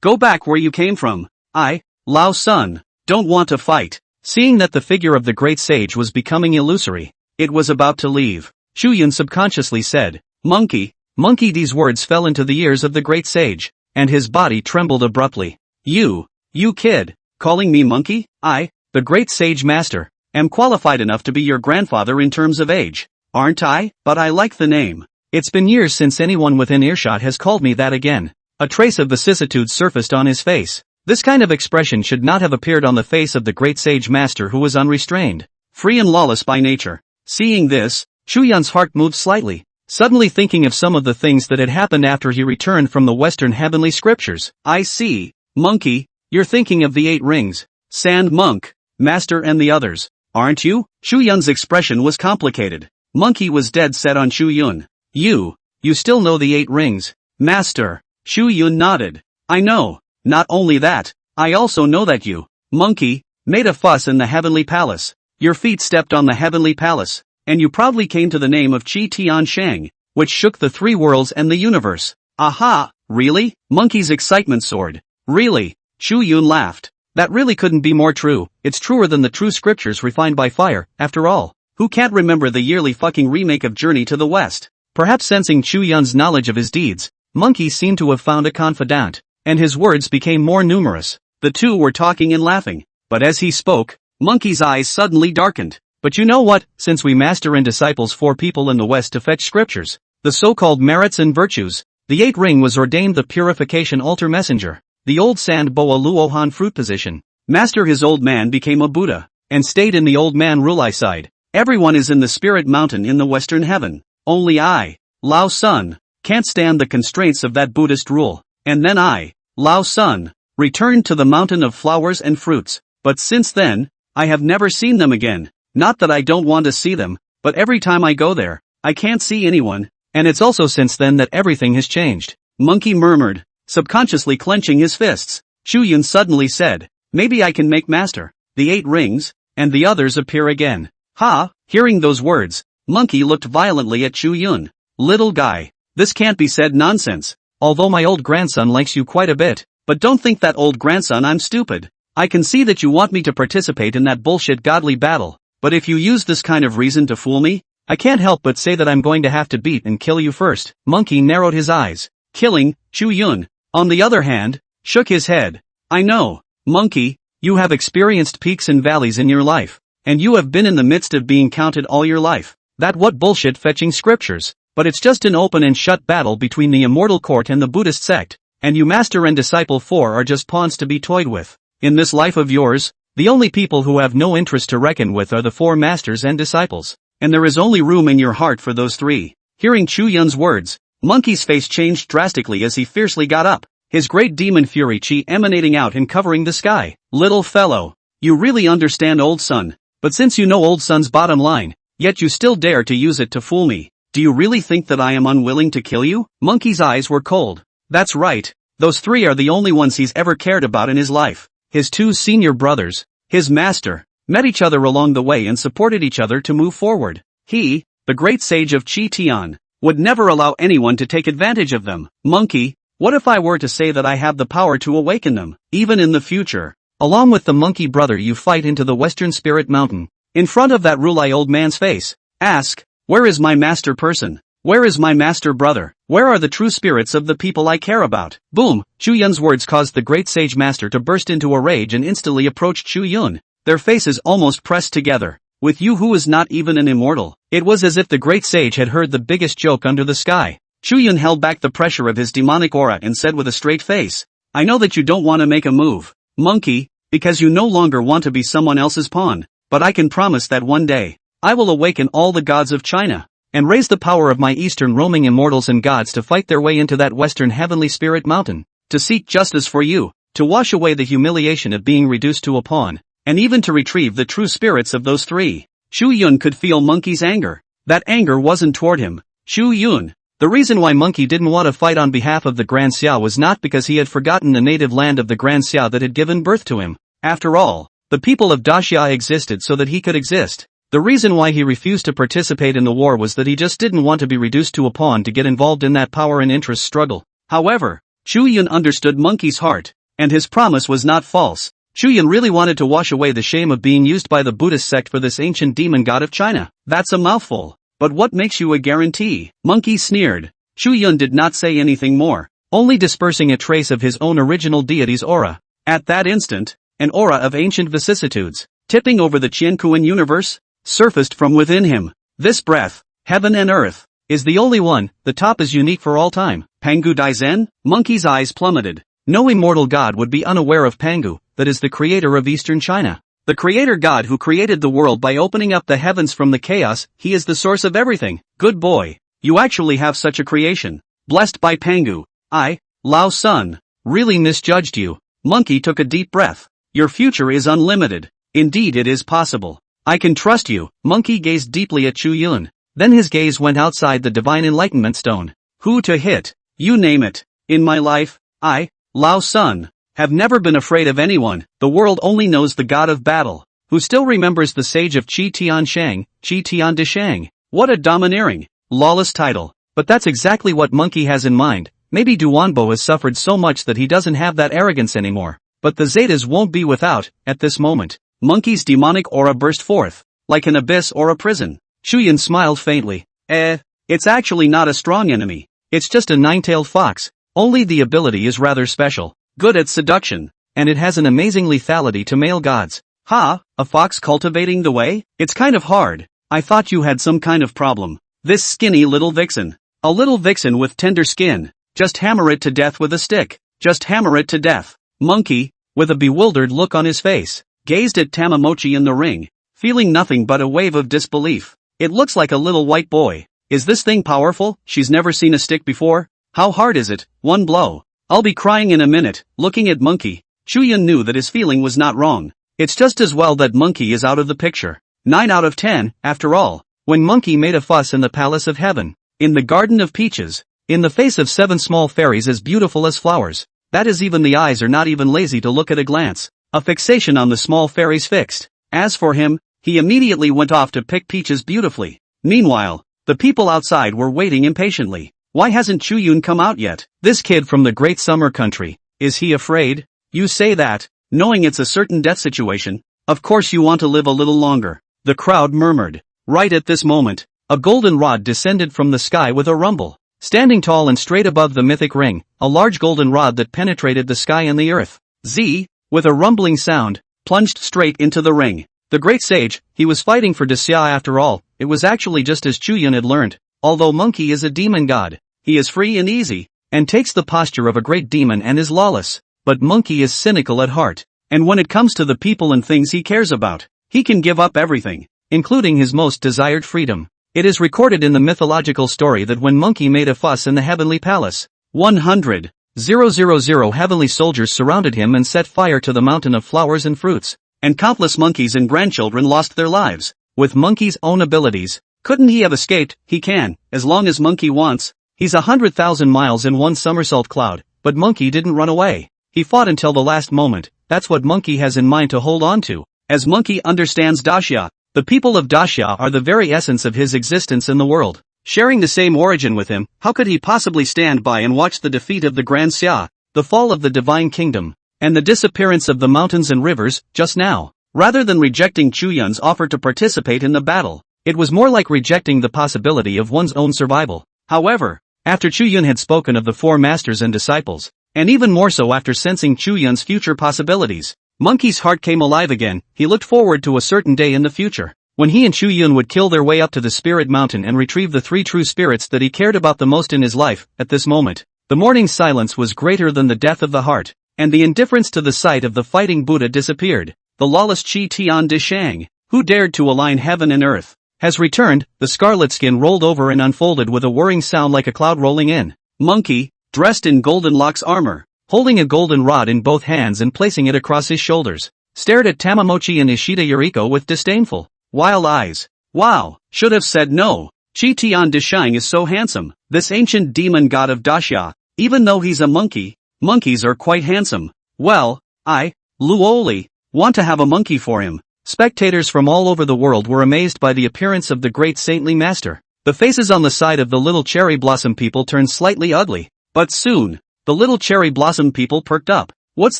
go back where you came from. I, Lao Sun, don't want to fight. Seeing that the figure of the great sage was becoming illusory, it was about to leave. Chu Yun subconsciously said, Monkey. These words fell into the ears of the great sage, and his body trembled abruptly. You kid, calling me monkey? I, the great sage master, am qualified enough to be your grandfather in terms of age, aren't I? But I like the name. It's been years since anyone within earshot has called me that again. A trace of vicissitude surfaced on his face. This kind of expression should not have appeared on the face of the great sage master who was unrestrained, free and lawless by nature. Seeing this, Chu Yun's heart moved slightly, suddenly thinking of some of the things that had happened after he returned from the Western heavenly scriptures. I see, monkey, you're thinking of the 8 rings, Sand Monk, Master and the others, aren't you? Chu Yun's expression was complicated. Monkey was dead set on Chu Yun. You still know the 8 rings, Master. Chu Yun nodded. I know, not only that, I also know that you, monkey, made a fuss in the heavenly palace. Your feet stepped on the heavenly palace, and you proudly came to the name of Qi Tian Shang, which shook the 3 worlds and the universe. Aha, really? Monkey's excitement soared. Really? Chu Yun laughed. That really couldn't be more true. It's truer than the true scriptures refined by fire, after all. Who can't remember the yearly fucking remake of Journey to the West? Perhaps sensing Chu Yun's knowledge of his deeds, Monkey seemed to have found a confidant. and his words became more numerous. The two were talking and laughing, but as he spoke, Monkey's eyes suddenly darkened. But you know what, since we master and disciples 4 people in the West to fetch scriptures, the so-called merits and virtues, the 8 ring was ordained the purification altar messenger, the old sand boa luohan fruit position. Master his old man became a Buddha, and stayed in the old man Rulai side. Everyone is in the spirit mountain in the western heaven. Only I, Lao Sun, can't stand the constraints of that Buddhist rule. And then I, Lao Sun, returned to the mountain of flowers and fruits. But since then, I have never seen them again. Not that I don't want to see them, but every time I go there, I can't see anyone, and it's also since then that everything has changed. Monkey murmured, subconsciously clenching his fists. Chu Yun suddenly said, maybe I can make master the 8 rings, and the others appear again. Ha! Hearing those words, Monkey looked violently at Chu Yun. Little guy, this can't be said nonsense. Although my old grandson likes you quite a bit, but don't think that old grandson I'm stupid. I can see that you want me to participate in that bullshit godly battle, but if you use this kind of reason to fool me, I can't help but say that I'm going to have to beat and kill you first. Monkey narrowed his eyes. Killing, Chu Yun, on the other hand, shook his head. I know, Monkey, you have experienced peaks and valleys in your life, and you have been in the midst of being counted all your life. That what bullshit fetching scriptures, but it's just an open and shut battle between the immortal court and the Buddhist sect, and you master and disciple 4 are just pawns to be toyed with. In this life of yours, the only people who have no interest to reckon with are the 4 masters and disciples, and there is only room in your heart for those 3. Hearing Chu Yun's words, Monkey's face changed drastically as he fiercely got up, his great demon fury chi emanating out and covering the sky. Little fellow, you really understand old son, but since you know old son's bottom line, yet you still dare to use it to fool me, do you really think that I am unwilling to kill you? Monkey's eyes were cold. That's right, those 3 are the only ones he's ever cared about in his life. His 2 senior brothers, his master, met each other along the way and supported each other to move forward. He, the great sage of Chi Tian, would never allow anyone to take advantage of them. Monkey, what if I were to say that I have the power to awaken them, even in the future? Along with the monkey brother you fight into the western spirit mountain, in front of that Rulai old man's face. Ask, where is my master person? Where is my master brother? Where are the true spirits of the people I care about? Boom! Chu Yun's words caused the great sage master to burst into a rage and instantly approached Chu Yun, their faces almost pressed together. With you who is not even an immortal. It was as if the great sage had heard the biggest joke under the sky. Chu Yun held back the pressure of his demonic aura and said with a straight face, I know that you don't want to make a move, Monkey, because you no longer want to be someone else's pawn, but I can promise that one day, I will awaken all the gods of China, and raise the power of my eastern roaming immortals and gods to fight their way into that western heavenly spirit mountain, to seek justice for you, to wash away the humiliation of being reduced to a pawn, and even to retrieve the true spirits of those 3. Chu Yun could feel Monkey's anger. That anger wasn't toward him, Chu Yun. The reason why Monkey didn't want to fight on behalf of the Grand Xia was not because he had forgotten the native land of the Grand Xia that had given birth to him. After all, the people of Daxia existed so that he could exist. The reason why he refused to participate in the war was that he just didn't want to be reduced to a pawn to get involved in that power and interest struggle. However, Chu Yun understood Monkey's heart, and his promise was not false. Chu Yun really wanted to wash away the shame of being used by the Buddhist sect for this ancient demon god of China. That's a mouthful. But what makes you a guarantee? Monkey sneered. Chu Yun did not say anything more, only dispersing a trace of his own original deity's aura. At that instant, an aura of ancient vicissitudes, tipping over the Qiankuan universe, surfaced from within him. This breath, heaven and earth, is the only one. The top is unique for all time. Pangu Daizen? Monkey's eyes plummeted. No immortal god would be unaware of Pangu, that is the creator of eastern China. The creator god who created the world by opening up the heavens from the chaos. He is the source of everything. Good boy. You actually have such a creation. Blessed by Pangu. I, Lao Sun, really misjudged you. Monkey took a deep breath. Your future is unlimited. Indeed it is possible. I can trust you. Monkey gazed deeply at Chu Yun. Then his gaze went outside the divine enlightenment stone. Who to hit? You name it. In my life, I, Lao Sun, have never been afraid of anyone. The world only knows the god of battle, who still remembers the sage of Qi Tian Shang, Qi Tian De Shang. What a domineering, lawless title. But that's exactly what Monkey has in mind. Maybe Duanbo has suffered so much that he doesn't have that arrogance anymore. But the Zetas won't be without, at this moment. Monkey's demonic aura burst forth, like an abyss or a prison. Chu Yun smiled faintly. It's actually not a strong enemy. It's just a nine-tailed fox. Only the ability is rather special, good at seduction, and it has an amazing lethality to male gods. Ha, a fox cultivating the way? It's kind of hard. I thought you had some kind of problem. This skinny little vixen. A little vixen with tender skin. Just hammer it to death with a stick. Just hammer it to death. Monkey, with a bewildered look on his face, gazed at Tamagotchi in the ring, feeling nothing but a wave of disbelief. It looks like a little white boy. Is this thing powerful? She's never seen a stick before? How hard is it? One blow. I'll be crying in a minute. Looking at Monkey, Chu Yun knew that his feeling was not wrong. It's just as well that Monkey is out of the picture. 9 out of 10, after all. When Monkey made a fuss in the Palace of Heaven, in the Garden of Peaches, in the face of 7 small fairies as beautiful as flowers, that is, even the eyes are not even lazy to look at a glance. A fixation on the small fairies fixed. As for him, he immediately went off to pick peaches beautifully. Meanwhile, the people outside were waiting impatiently. Why hasn't Chu Yun come out yet? This kid from the great summer country, is he afraid? You say that, knowing it's a certain death situation. Of course you want to live a little longer. The crowd murmured. Right at this moment, a golden rod descended from the sky with a rumble. Standing tall and straight above the mythic ring, a large golden rod that penetrated the sky and the earth. Z, with a rumbling sound, plunged straight into the ring. The great sage, he was fighting for Desya after all. It was actually just as Chu Yun had learned. Although Monkey is a demon god, he is free and easy, and takes the posture of a great demon and is lawless. But Monkey is cynical at heart, and when it comes to the people and things he cares about, he can give up everything, including his most desired freedom. It is recorded in the mythological story that when Monkey made a fuss in the heavenly palace, 100,000 heavenly soldiers surrounded him and set fire to the mountain of flowers and fruits, and countless monkeys and grandchildren lost their lives. With Monkey's own abilities, couldn't he have escaped? He can, as long as Monkey wants. He's 100,000 miles in one somersault cloud, but Monkey didn't run away. He fought until the last moment. That's what Monkey has in mind to hold on to. As Monkey understands Daxia, the people of Daxia are the very essence of his existence in the world. Sharing the same origin with him, how could he possibly stand by and watch the defeat of the Grand Xia, the fall of the Divine Kingdom, and the disappearance of the mountains and rivers, just now? Rather than rejecting Chu Yun's offer to participate in the battle, it was more like rejecting the possibility of one's own survival. However, after Chu Yun had spoken of the 4 masters and disciples, and even more so after sensing Chu Yun's future possibilities, Monkey's heart came alive again. He looked forward to a certain day in the future, when he and Chu Yun would kill their way up to the Spirit Mountain and retrieve the 3 true spirits that he cared about the most in his life. At this moment, the morning's silence was greater than the death of the heart, and the indifference to the sight of the fighting Buddha disappeared. The lawless Chi Tian de Shang, who dared to align heaven and earth, has returned. The scarlet skin rolled over and unfolded with a whirring sound like a cloud rolling in. Monkey, dressed in golden locks armor, holding a golden rod in both hands and placing it across his shoulders, stared at Tamagotchi and Ishida Yuriko with disdainful, wild eyes. Wow, should have said no. Chi Tian de Shang is so handsome, this ancient demon god of Daxia. Even though he's a monkey, monkeys are quite handsome. Well, I, Luoli, want to have a monkey for him. Spectators from all over the world were amazed by the appearance of the great saintly master. The faces on the side of the little cherry blossom people turned slightly ugly, but soon, the little cherry blossom people perked up. What's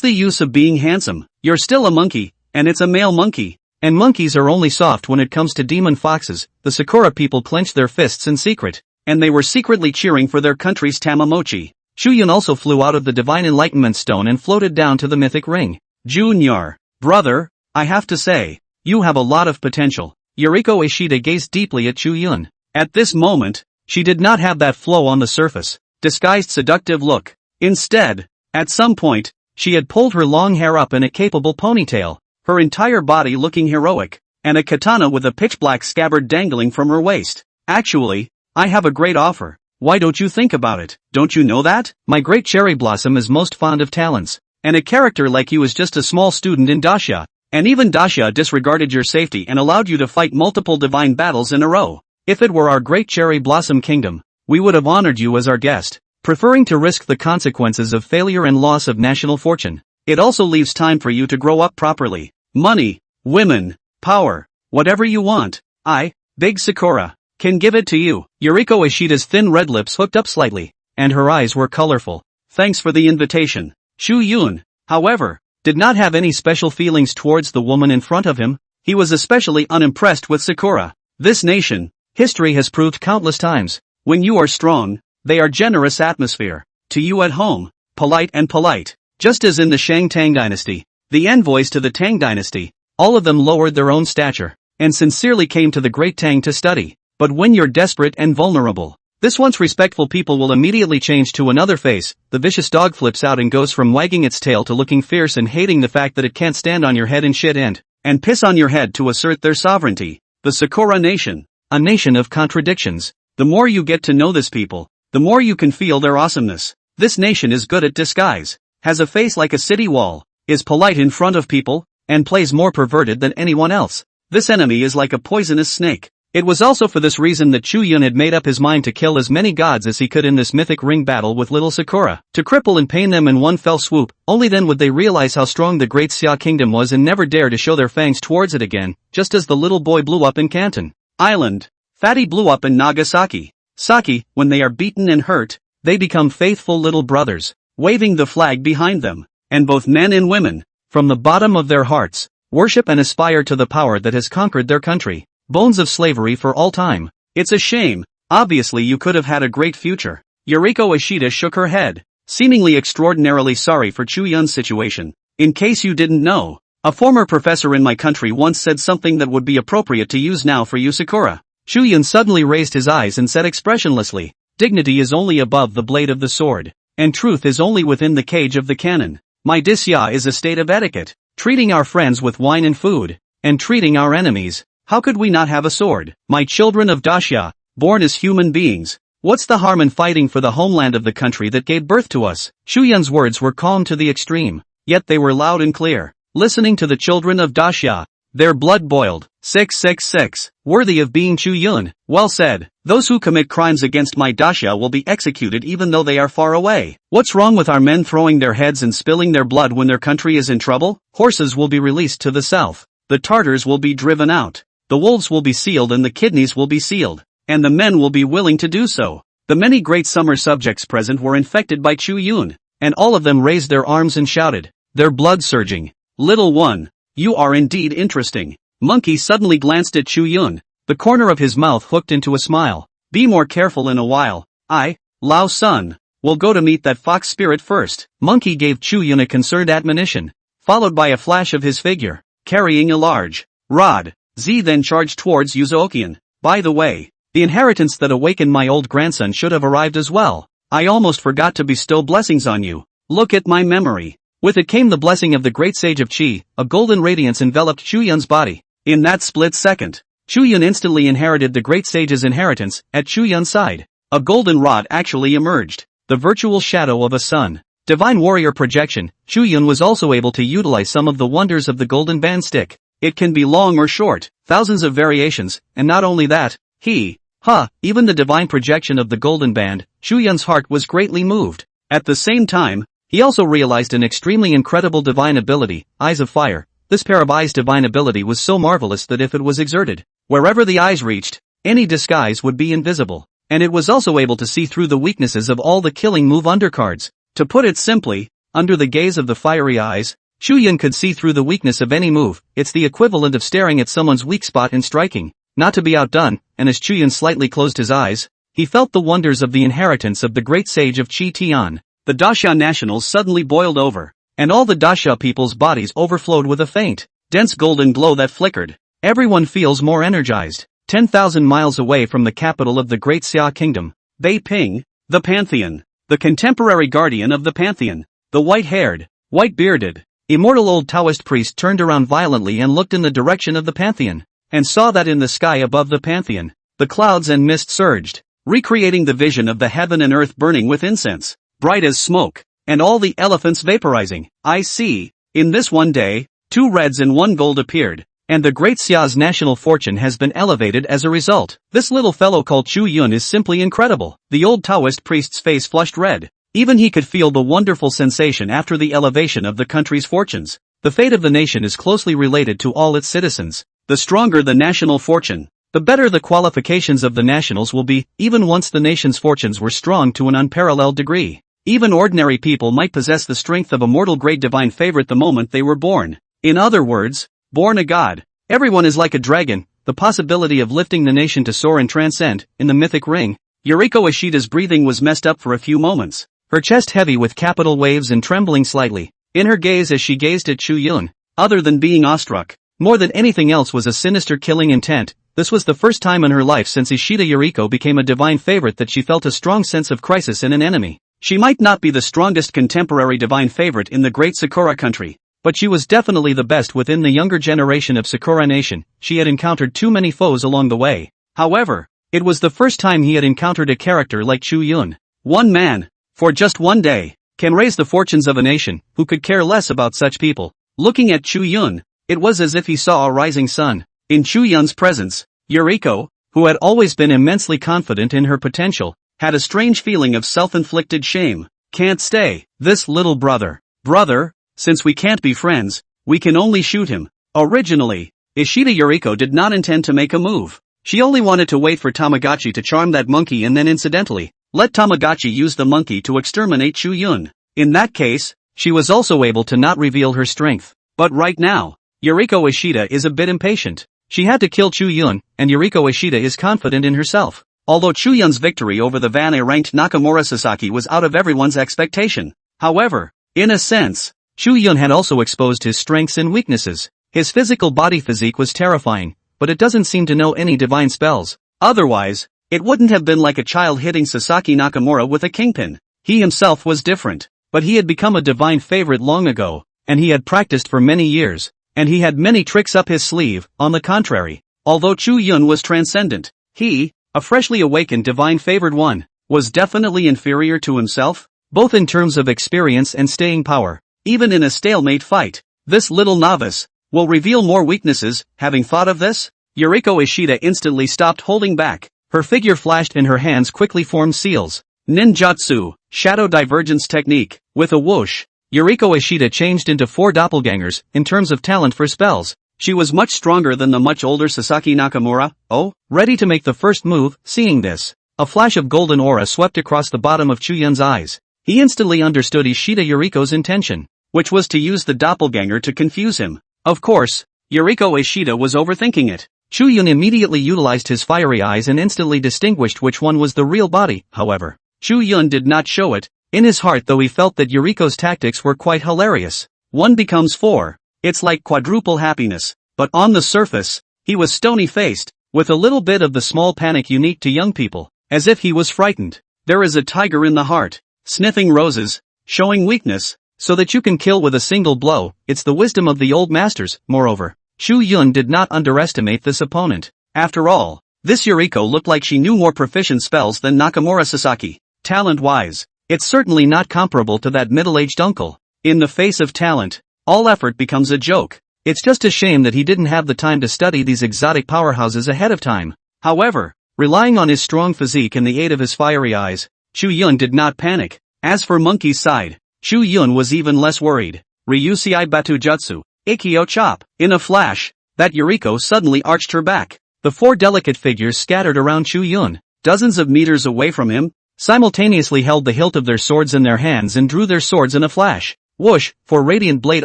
the use of being handsome? You're still a monkey, and it's a male monkey. And monkeys are only soft when it comes to demon foxes. The Sakura people clenched their fists in secret, and they were secretly cheering for their country's Tamagotchi. Chu Yun also flew out of the Divine Enlightenment Stone and floated down to the mythic ring. Junior, brother, I have to say, you have a lot of potential. Yuriko Ishida gazed deeply at Chu Yun. At this moment, she did not have that flow on the surface, disguised seductive look. Instead, at some point, she had pulled her long hair up in a capable ponytail, her entire body looking heroic, and a katana with a pitch-black scabbard dangling from her waist. Actually, I have a great offer. Why don't you think about it? Don't you know that? My great cherry blossom is most fond of talents, and a character like you is just a small student in Daxia, and even Daxia disregarded your safety and allowed you to fight multiple divine battles in a row. If it were our great cherry blossom kingdom, we would have honored you as our guest, preferring to risk the consequences of failure and loss of national fortune. It also leaves time for you to grow up properly. Money, women, power, whatever you want, I, Big Sakura, can give it to you. Yuriko Ishida's thin red lips hooked up slightly, and her eyes were colorful. Thanks for the invitation. Chu Yun, however, did not have any special feelings towards the woman in front of him. He was especially unimpressed with Sakura. This nation, history has proved countless times, when you are strong, they are generous atmosphere. to you at home, polite and polite. Just as in the Shang Tang dynasty, the envoys to the Tang dynasty, all of them lowered their own stature, and sincerely came to the great Tang to study. But when you're desperate and vulnerable, this once respectful people will immediately change to another face. The vicious dog flips out and goes from wagging its tail to looking fierce and hating the fact that it can't stand on your head and shit and piss on your head to assert their sovereignty. The Sakura nation, a nation of contradictions. The more you get to know this people, the more you can feel their awesomeness. This nation is good at disguise, has a face like a city wall, is polite in front of people, and plays more perverted than anyone else. This enemy is like a poisonous snake. It was also for this reason that Chu Yun had made up his mind to kill as many gods as he could in this mythic ring battle with little Sakura, to cripple and pain them in one fell swoop. Only then would they realize how strong the great Xia kingdom was and never dare to show their fangs towards it again, just as the little boy blew up in Canton Island. Fatty blew up in Nagasaki. Saki, when they are beaten and hurt, they become faithful little brothers, waving the flag behind them, and both men and women, from the bottom of their hearts, worship and aspire to the power that has conquered their country. Bones of slavery for all time. It's a shame. Obviously you could have had a great future. Yuriko Ishida shook her head, seemingly extraordinarily sorry for Chu Yun's situation. In case you didn't know, a former professor in my country once said something that would be appropriate to use now for you, Sakura. Chu Yun suddenly raised his eyes and said expressionlessly, dignity is only above the blade of the sword, and truth is only within the cage of the cannon. My disya is a state of etiquette, treating our friends with wine and food, and treating our enemies. How could we not have a sword? My children of Daxia, born as human beings, what's the harm in fighting for the homeland of the country that gave birth to us? Chu Yun's words were calm to the extreme, yet they were loud and clear. Listening to the children of Daxia, their blood boiled. 666. Worthy of being Chu Yun. Well said. Those who commit crimes against my Daxia will be executed even though they are far away. What's wrong with our men throwing their heads and spilling their blood when their country is in trouble? Horses will be released to the south. The Tartars will be driven out. The wolves will be sealed and the kidneys will be sealed, and the men will be willing to do so. The many great summer subjects present were infected by Chu Yun, and all of them raised their arms and shouted, their blood surging. Little one, you are indeed interesting. Monkey suddenly glanced at Chu Yun, the corner of his mouth hooked into a smile. Be more careful in a while. I, Lao Sun, will go to meet that fox spirit first. Monkey gave Chu Yun a concerned admonition, followed by a flash of his figure, carrying a large rod. Z then charged towards Yuzookian. By the way, the inheritance that awakened my old grandson should have arrived as well. I almost forgot to bestow blessings on you. Look at my memory. With it came the blessing of the great sage of Qi. A golden radiance enveloped Chu Yun's body. In that split second, Chu Yun instantly inherited the great sage's inheritance. At Chu Yun's side, a golden rod actually emerged, the virtual shadow of a sun. Divine warrior projection. Chu Yun was also able to utilize some of the wonders of the golden band stick. It can be long or short, thousands of variations, and not only that, even the divine projection of the golden band. Chu Yun's heart was greatly moved. At the same time, he also realized an extremely incredible divine ability, eyes of fire. This pair of eyes' divine ability was so marvelous that if it was exerted, wherever the eyes reached, any disguise would be invisible, and it was also able to see through the weaknesses of all the killing move undercards. To put it simply, under the gaze of the fiery eyes, Chu Yun could see through the weakness of any move. It's the equivalent of staring at someone's weak spot and striking. Not to be outdone, and as Chu Yun slightly closed his eyes, he felt the wonders of the inheritance of the great sage of Qi Tian. The Daxia nationals suddenly boiled over, and all the Daxia people's bodies overflowed with a faint, dense golden glow that flickered. Everyone feels more energized. 10,000 miles away from the capital of the great Xia kingdom, Beiping, the Pantheon, the contemporary guardian of the Pantheon, the white-haired, white-bearded, immortal old Taoist priest turned around violently and looked in the direction of the Pantheon, and saw that in the sky above the Pantheon, the clouds and mist surged, recreating the vision of the heaven and earth burning with incense, bright as smoke, and all the elephants vaporizing. I see. In this one day, 2 reds and 1 gold appeared, and the great Xia's national fortune has been elevated as a result. This little fellow called Chu Yun is simply incredible. The old Taoist priest's face flushed red. Even he could feel the wonderful sensation after the elevation of the country's fortunes. The fate of the nation is closely related to all its citizens. The stronger the national fortune, the better the qualifications of the nationals will be. Even once the nation's fortunes were strong to an unparalleled degree, even ordinary people might possess the strength of a mortal great divine favorite the moment they were born. In other words, born a god. Everyone is like a dragon, the possibility of lifting the nation to soar and transcend. In the mythic ring, Yuriko Ishida's breathing was messed up for a few moments. her chest heavy with capital waves and trembling slightly, in her gaze as she gazed at Chu Yun. Other than being awestruck, more than anything else was a sinister killing intent. This was the first time in her life since Ishida Yuriko became a divine favorite that she felt a strong sense of crisis in an enemy. She might not be the strongest contemporary divine favorite in the great Sakura country, but she was definitely the best within the younger generation of Sakura Nation. She had encountered too many foes along the way. However, it was the first time he had encountered a character like Chu Yun. One man, for just one day, can raise the fortunes of a nation. Who could care less about such people? Looking at Chu Yun, it was as if he saw a rising sun. In Chu Yun's presence, Yuriko, who had always been immensely confident in her potential, had a strange feeling of self-inflicted shame. Can't stay. This little brother. Brother, since we can't be friends, we can only shoot him. Originally, Ishida Yuriko did not intend to make a move. She only wanted to wait for Tamagotchi to charm that monkey and then incidentally, let Tamagotchi use the monkey to exterminate Chu Yun. In that case, she was also able to not reveal her strength. But right now, Yuriko Ishida is a bit impatient. She had to kill Chu Yun, and Yuriko Ishida is confident in herself. Although Chu Yun's victory over the Van A-ranked Nakamura Sasaki was out of everyone's expectation. However, in a sense, Chu Yun had also exposed his strengths and weaknesses. His physical body physique was terrifying, but it doesn't seem to know any divine spells. Otherwise, it wouldn't have been like a child hitting Sasaki Nakamura with a kingpin. He himself was different, but he had become a divine favorite long ago, and he had practiced for many years, and he had many tricks up his sleeve. On the contrary, although Chu Yun was transcendent, he, a freshly awakened divine favored one, was definitely inferior to himself, both in terms of experience and staying power. Even in a stalemate fight, this little novice will reveal more weaknesses. Having thought of this, Yuriko Ishida instantly stopped holding back. Her figure flashed and her hands quickly formed seals. Ninjutsu, shadow divergence technique. With a whoosh, Yuriko Ishida changed into 4 doppelgangers. In terms of talent for spells, she was much stronger than the much older Sasaki Nakamura. Oh, ready to make the first move. Seeing this, a flash of golden aura swept across the bottom of Chu Yun's eyes. He instantly understood Ishida Yuriko's intention, which was to use the doppelganger to confuse him. Of course, Yuriko Ishida was overthinking it. Chu Yun immediately utilized his fiery eyes and instantly distinguished which one was the real body. However, Chu Yun did not show it. In his heart though he felt that Yuriko's tactics were quite hilarious. 1 becomes 4. It's like quadruple happiness. But on the surface, he was stony-faced, with a little bit of the small panic unique to young people, as if he was frightened. There is a tiger in the heart, sniffing roses, showing weakness, so that you can kill with a single blow. It's the wisdom of the old masters. Moreover, Chu Yun did not underestimate this opponent. After all, this Yuriko looked like she knew more proficient spells than Nakamura Sasaki. Talent-wise, it's certainly not comparable to that middle-aged uncle. In the face of talent, all effort becomes a joke. It's just a shame that he didn't have the time to study these exotic powerhouses ahead of time. However, relying on his strong physique and the aid of his fiery eyes, Chu Yun did not panic. As for Monkey's side, Chu Yun was even less worried. Ryusei Batu Jutsu, Ikkyo Chop. In a flash, that Yuriko suddenly arched her back. The 4 delicate figures scattered around Chu Yun, dozens of meters away from him, simultaneously held the hilt of their swords in their hands and drew their swords in a flash. Whoosh, 4 radiant blade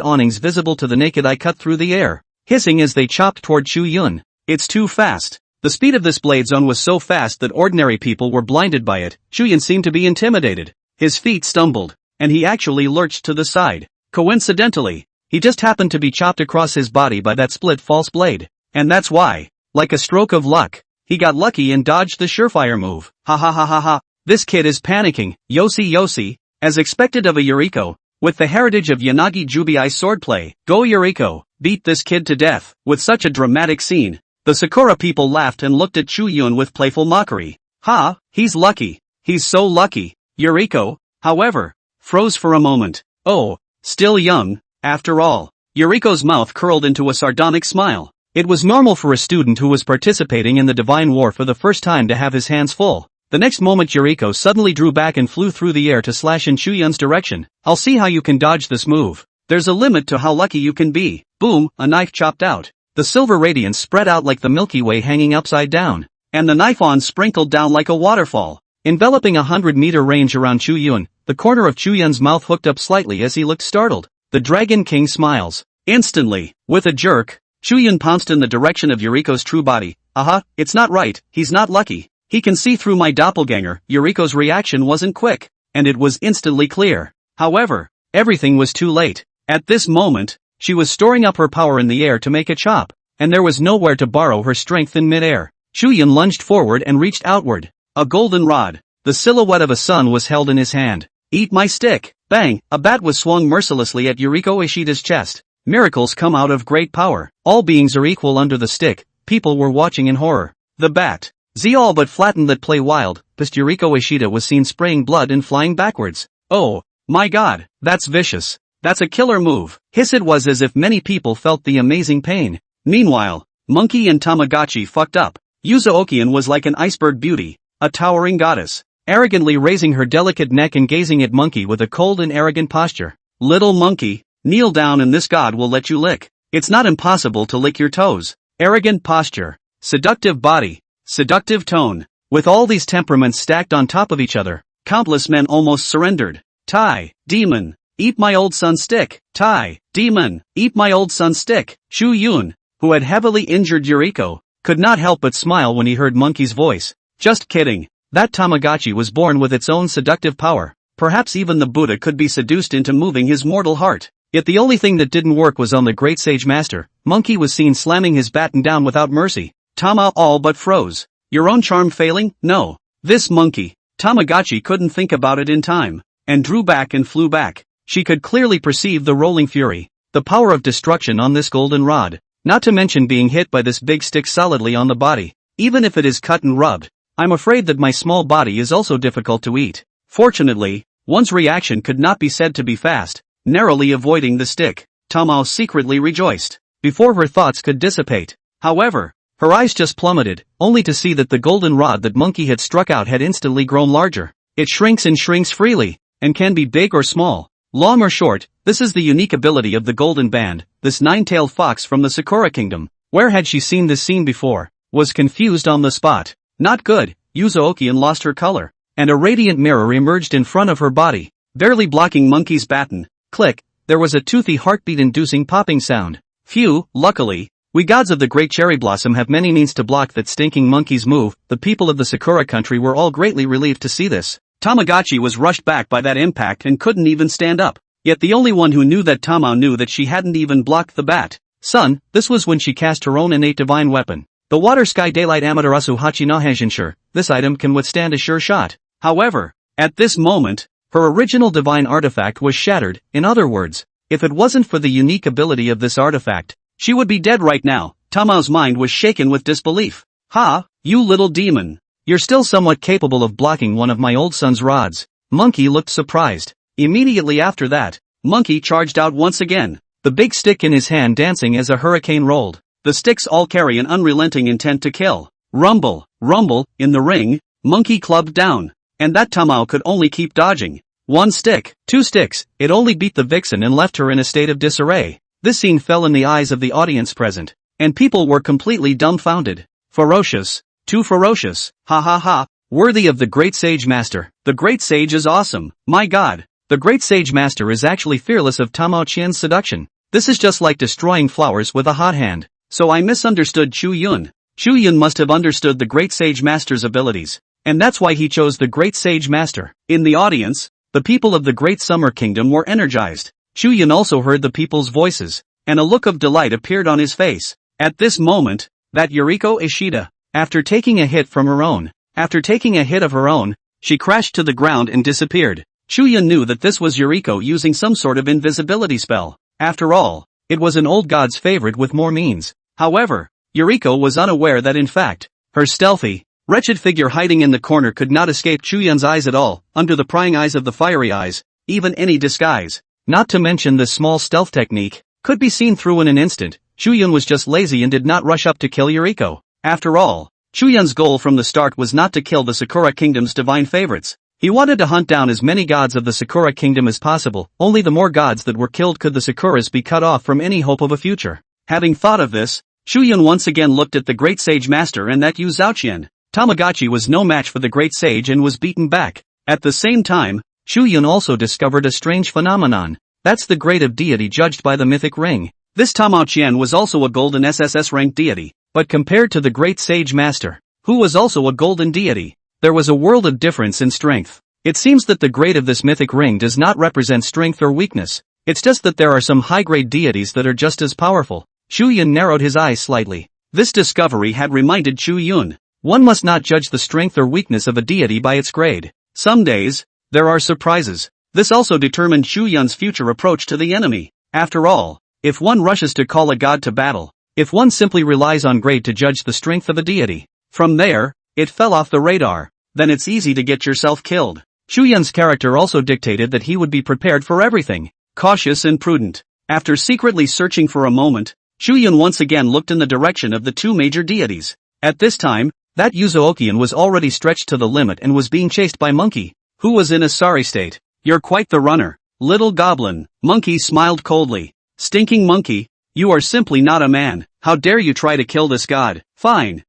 awnings visible to the naked eye cut through the air, hissing as they chopped toward Chu Yun. It's too fast. The speed of this blade zone was so fast that ordinary people were blinded by it. Chu Yun seemed to be intimidated. His feet stumbled, and he actually lurched to the side. Coincidentally, he just happened to be chopped across his body by that split false blade. And that's why, like a stroke of luck, he got lucky and dodged the surefire move. Ha ha ha ha ha. This kid is panicking. Yosi, as expected of a Yuriko, with the heritage of Yanagi Jubiai swordplay. Go Yuriko, beat this kid to death. With such a dramatic scene, the Sakura people laughed and looked at Chu Yun with playful mockery. Ha, he's lucky. He's so lucky. Yuriko, however, froze for a moment. Oh, still young, after all. Yuriko's mouth curled into a sardonic smile. It was normal for a student who was participating in the divine war for the first time to have his hands full. The next moment Yuriko suddenly drew back and flew through the air to slash in Chu Yun's direction. I'll see how you can dodge this move. There's a limit to how lucky you can be. Boom, a knife chopped out. The silver radiance spread out like the Milky Way hanging upside down, and the knife-on sprinkled down like a waterfall, enveloping 100-meter range around Chu Yun. The corner of Chu Yun's mouth hooked up slightly as he looked startled. The Dragon King smiles. Instantly, with a jerk, Chu Yun pounced in the direction of Yuriko's true body. Aha, it's not right, he's not lucky. He can see through my doppelganger. Yuriko's reaction wasn't quick. and it was instantly clear. However, everything was too late. At this moment, she was storing up her power in the air to make a chop, and there was nowhere to borrow her strength in mid-air. Chu Yun lunged forward and reached outward. A golden rod, the silhouette of a sun, was held in his hand. Eat my stick! Bang! A bat was swung mercilessly at Yuriko Ishida's chest. Miracles come out of great power. All beings are equal under the stick. People were watching in horror. The bat, all but flattened that play wild, past Yuriko Ishida was seen spraying blood and flying backwards. Oh, my god, that's vicious. That's a killer move. Hiss! It was as if many people felt the amazing pain. Meanwhile, Monkey and Tamagotchi fucked up. Yuzo was like an iceberg beauty, a towering goddess, arrogantly raising her delicate neck and gazing at Monkey with a cold and arrogant posture. Little monkey, kneel down and this god will let you lick. It's not impossible to lick your toes. Arrogant posture, seductive body, seductive tone. With all these temperaments stacked on top of each other, countless men almost surrendered. Tai, demon, eat my old son's stick. Tai, demon, eat my old son's stick. Chu Yun, who had heavily injured Yuriko, could not help but smile when he heard Monkey's voice. Just kidding. That Tamagotchi was born with its own seductive power. Perhaps even the Buddha could be seduced into moving his mortal heart. Yet the only thing that didn't work was on the great sage master. Monkey was seen slamming his baton down without mercy. Tama all but froze. Your own charm failing? No. This monkey. Tamagotchi couldn't think about it in time, and drew back and flew back. She could clearly perceive the rolling fury, the power of destruction on this golden rod, not to mention being hit by this big stick solidly on the body. Even if it is cut and rubbed, I'm afraid that my small body is also difficult to eat. Fortunately, one's reaction could not be said to be fast. Narrowly avoiding the stick, Tamao secretly rejoiced, before her thoughts could dissipate. However, her eyes just plummeted, only to see that the golden rod that Monkey had struck out had instantly grown larger. It shrinks and shrinks freely, and can be big or small, long or short. This is the unique ability of the golden band, this nine-tailed fox from the Sakura kingdom. Where had she seen this scene before? Was confused on the spot. Not good. Yuzo lost her color, and a radiant mirror emerged in front of her body, barely blocking Monkey's baton. Click, there was a toothy heartbeat-inducing popping sound. Phew, luckily, we gods of the great cherry blossom have many means to block that stinking monkey's move. The people of the Sakura country were all greatly relieved to see this. Tamagotchi was rushed back by that impact and couldn't even stand up. Yet the only one who knew that Tamao knew that she hadn't even blocked the bat. Son, this was when she cast her own innate divine weapon. The Water Sky Daylight Amaterasu Hachi no Henshinshur. This item can withstand a sure shot. However, at this moment, her original divine artifact was shattered. In other words, if it wasn't for the unique ability of this artifact, she would be dead right now. Tamao's mind was shaken with disbelief. Ha, you little demon. You're still somewhat capable of blocking one of my old son's rods. Monkey looked surprised. Immediately after that, Monkey charged out once again, the big stick in his hand dancing as a hurricane rolled. The sticks all carry an unrelenting intent to kill. Rumble, rumble, in the ring, Monkey clubbed down. And that Tamao could only keep dodging. One stick, two sticks, it only beat the vixen and left her in a state of disarray. This scene fell in the eyes of the audience present, and people were completely dumbfounded. Ferocious, too ferocious, ha ha ha, worthy of the great sage master. The great sage is awesome, my god. The great sage master is actually fearless of Tamao Qian's seduction. This is just like destroying flowers with a hot hand. So I misunderstood Chu Yun. Chu Yun must have understood the great sage master's abilities. And that's why he chose the great sage master. In the audience, the people of the great summer kingdom were energized. Chu Yun also heard the people's voices, and a look of delight appeared on his face. At this moment, that Yuriko Ishida, after taking a hit of her own, she crashed to the ground and disappeared. Chu Yun knew that this was Yuriko using some sort of invisibility spell. After all, it was an old god's favorite with more means. However, Yuriko was unaware that in fact, her stealthy, wretched figure hiding in the corner could not escape Chu Yun's eyes at all, under the prying eyes of the fiery eyes, even any disguise, not to mention this small stealth technique, could be seen through in an instant. Chu Yun was just lazy and did not rush up to kill Yuriko. After all, Chu Yun's goal from the start was not to kill the Sakura Kingdom's divine favorites. He wanted to hunt down as many gods of the Sakura Kingdom as possible. Only the more gods that were killed could the Sakuras be cut off from any hope of a future. Having thought of this, Chu Yun once again looked at the great sage master and that Yu Zhaoqian. Tamagotchi was no match for the great sage and was beaten back. At the same time, Chu Yun also discovered a strange phenomenon. That's the grade of deity judged by the mythic ring. This Tamao Qian was also a golden SSS ranked deity, but compared to the great sage master, who was also a golden deity, there was a world of difference in strength. It seems that the grade of this mythic ring does not represent strength or weakness. It's just that there are some high-grade deities that are just as powerful. Chu Yun narrowed his eyes slightly. This discovery had reminded Chu Yun. One must not judge the strength or weakness of a deity by its grade. Some days, there are surprises. This also determined Chu Yun's future approach to the enemy. After all, if one rushes to call a god to battle, if one simply relies on grade to judge the strength of a deity, from there, it fell off the radar, then it's easy to get yourself killed. Chu Yun's character also dictated that he would be prepared for everything, cautious and prudent. After secretly searching for a moment, Chu Yun once again looked in the direction of the two major deities. At this time, that Yuzookian was already stretched to the limit and was being chased by Monkey, who was in a sorry state. You're quite the runner, little goblin. Monkey smiled coldly. Stinking monkey, you are simply not a man. How dare you try to kill this god? Fine.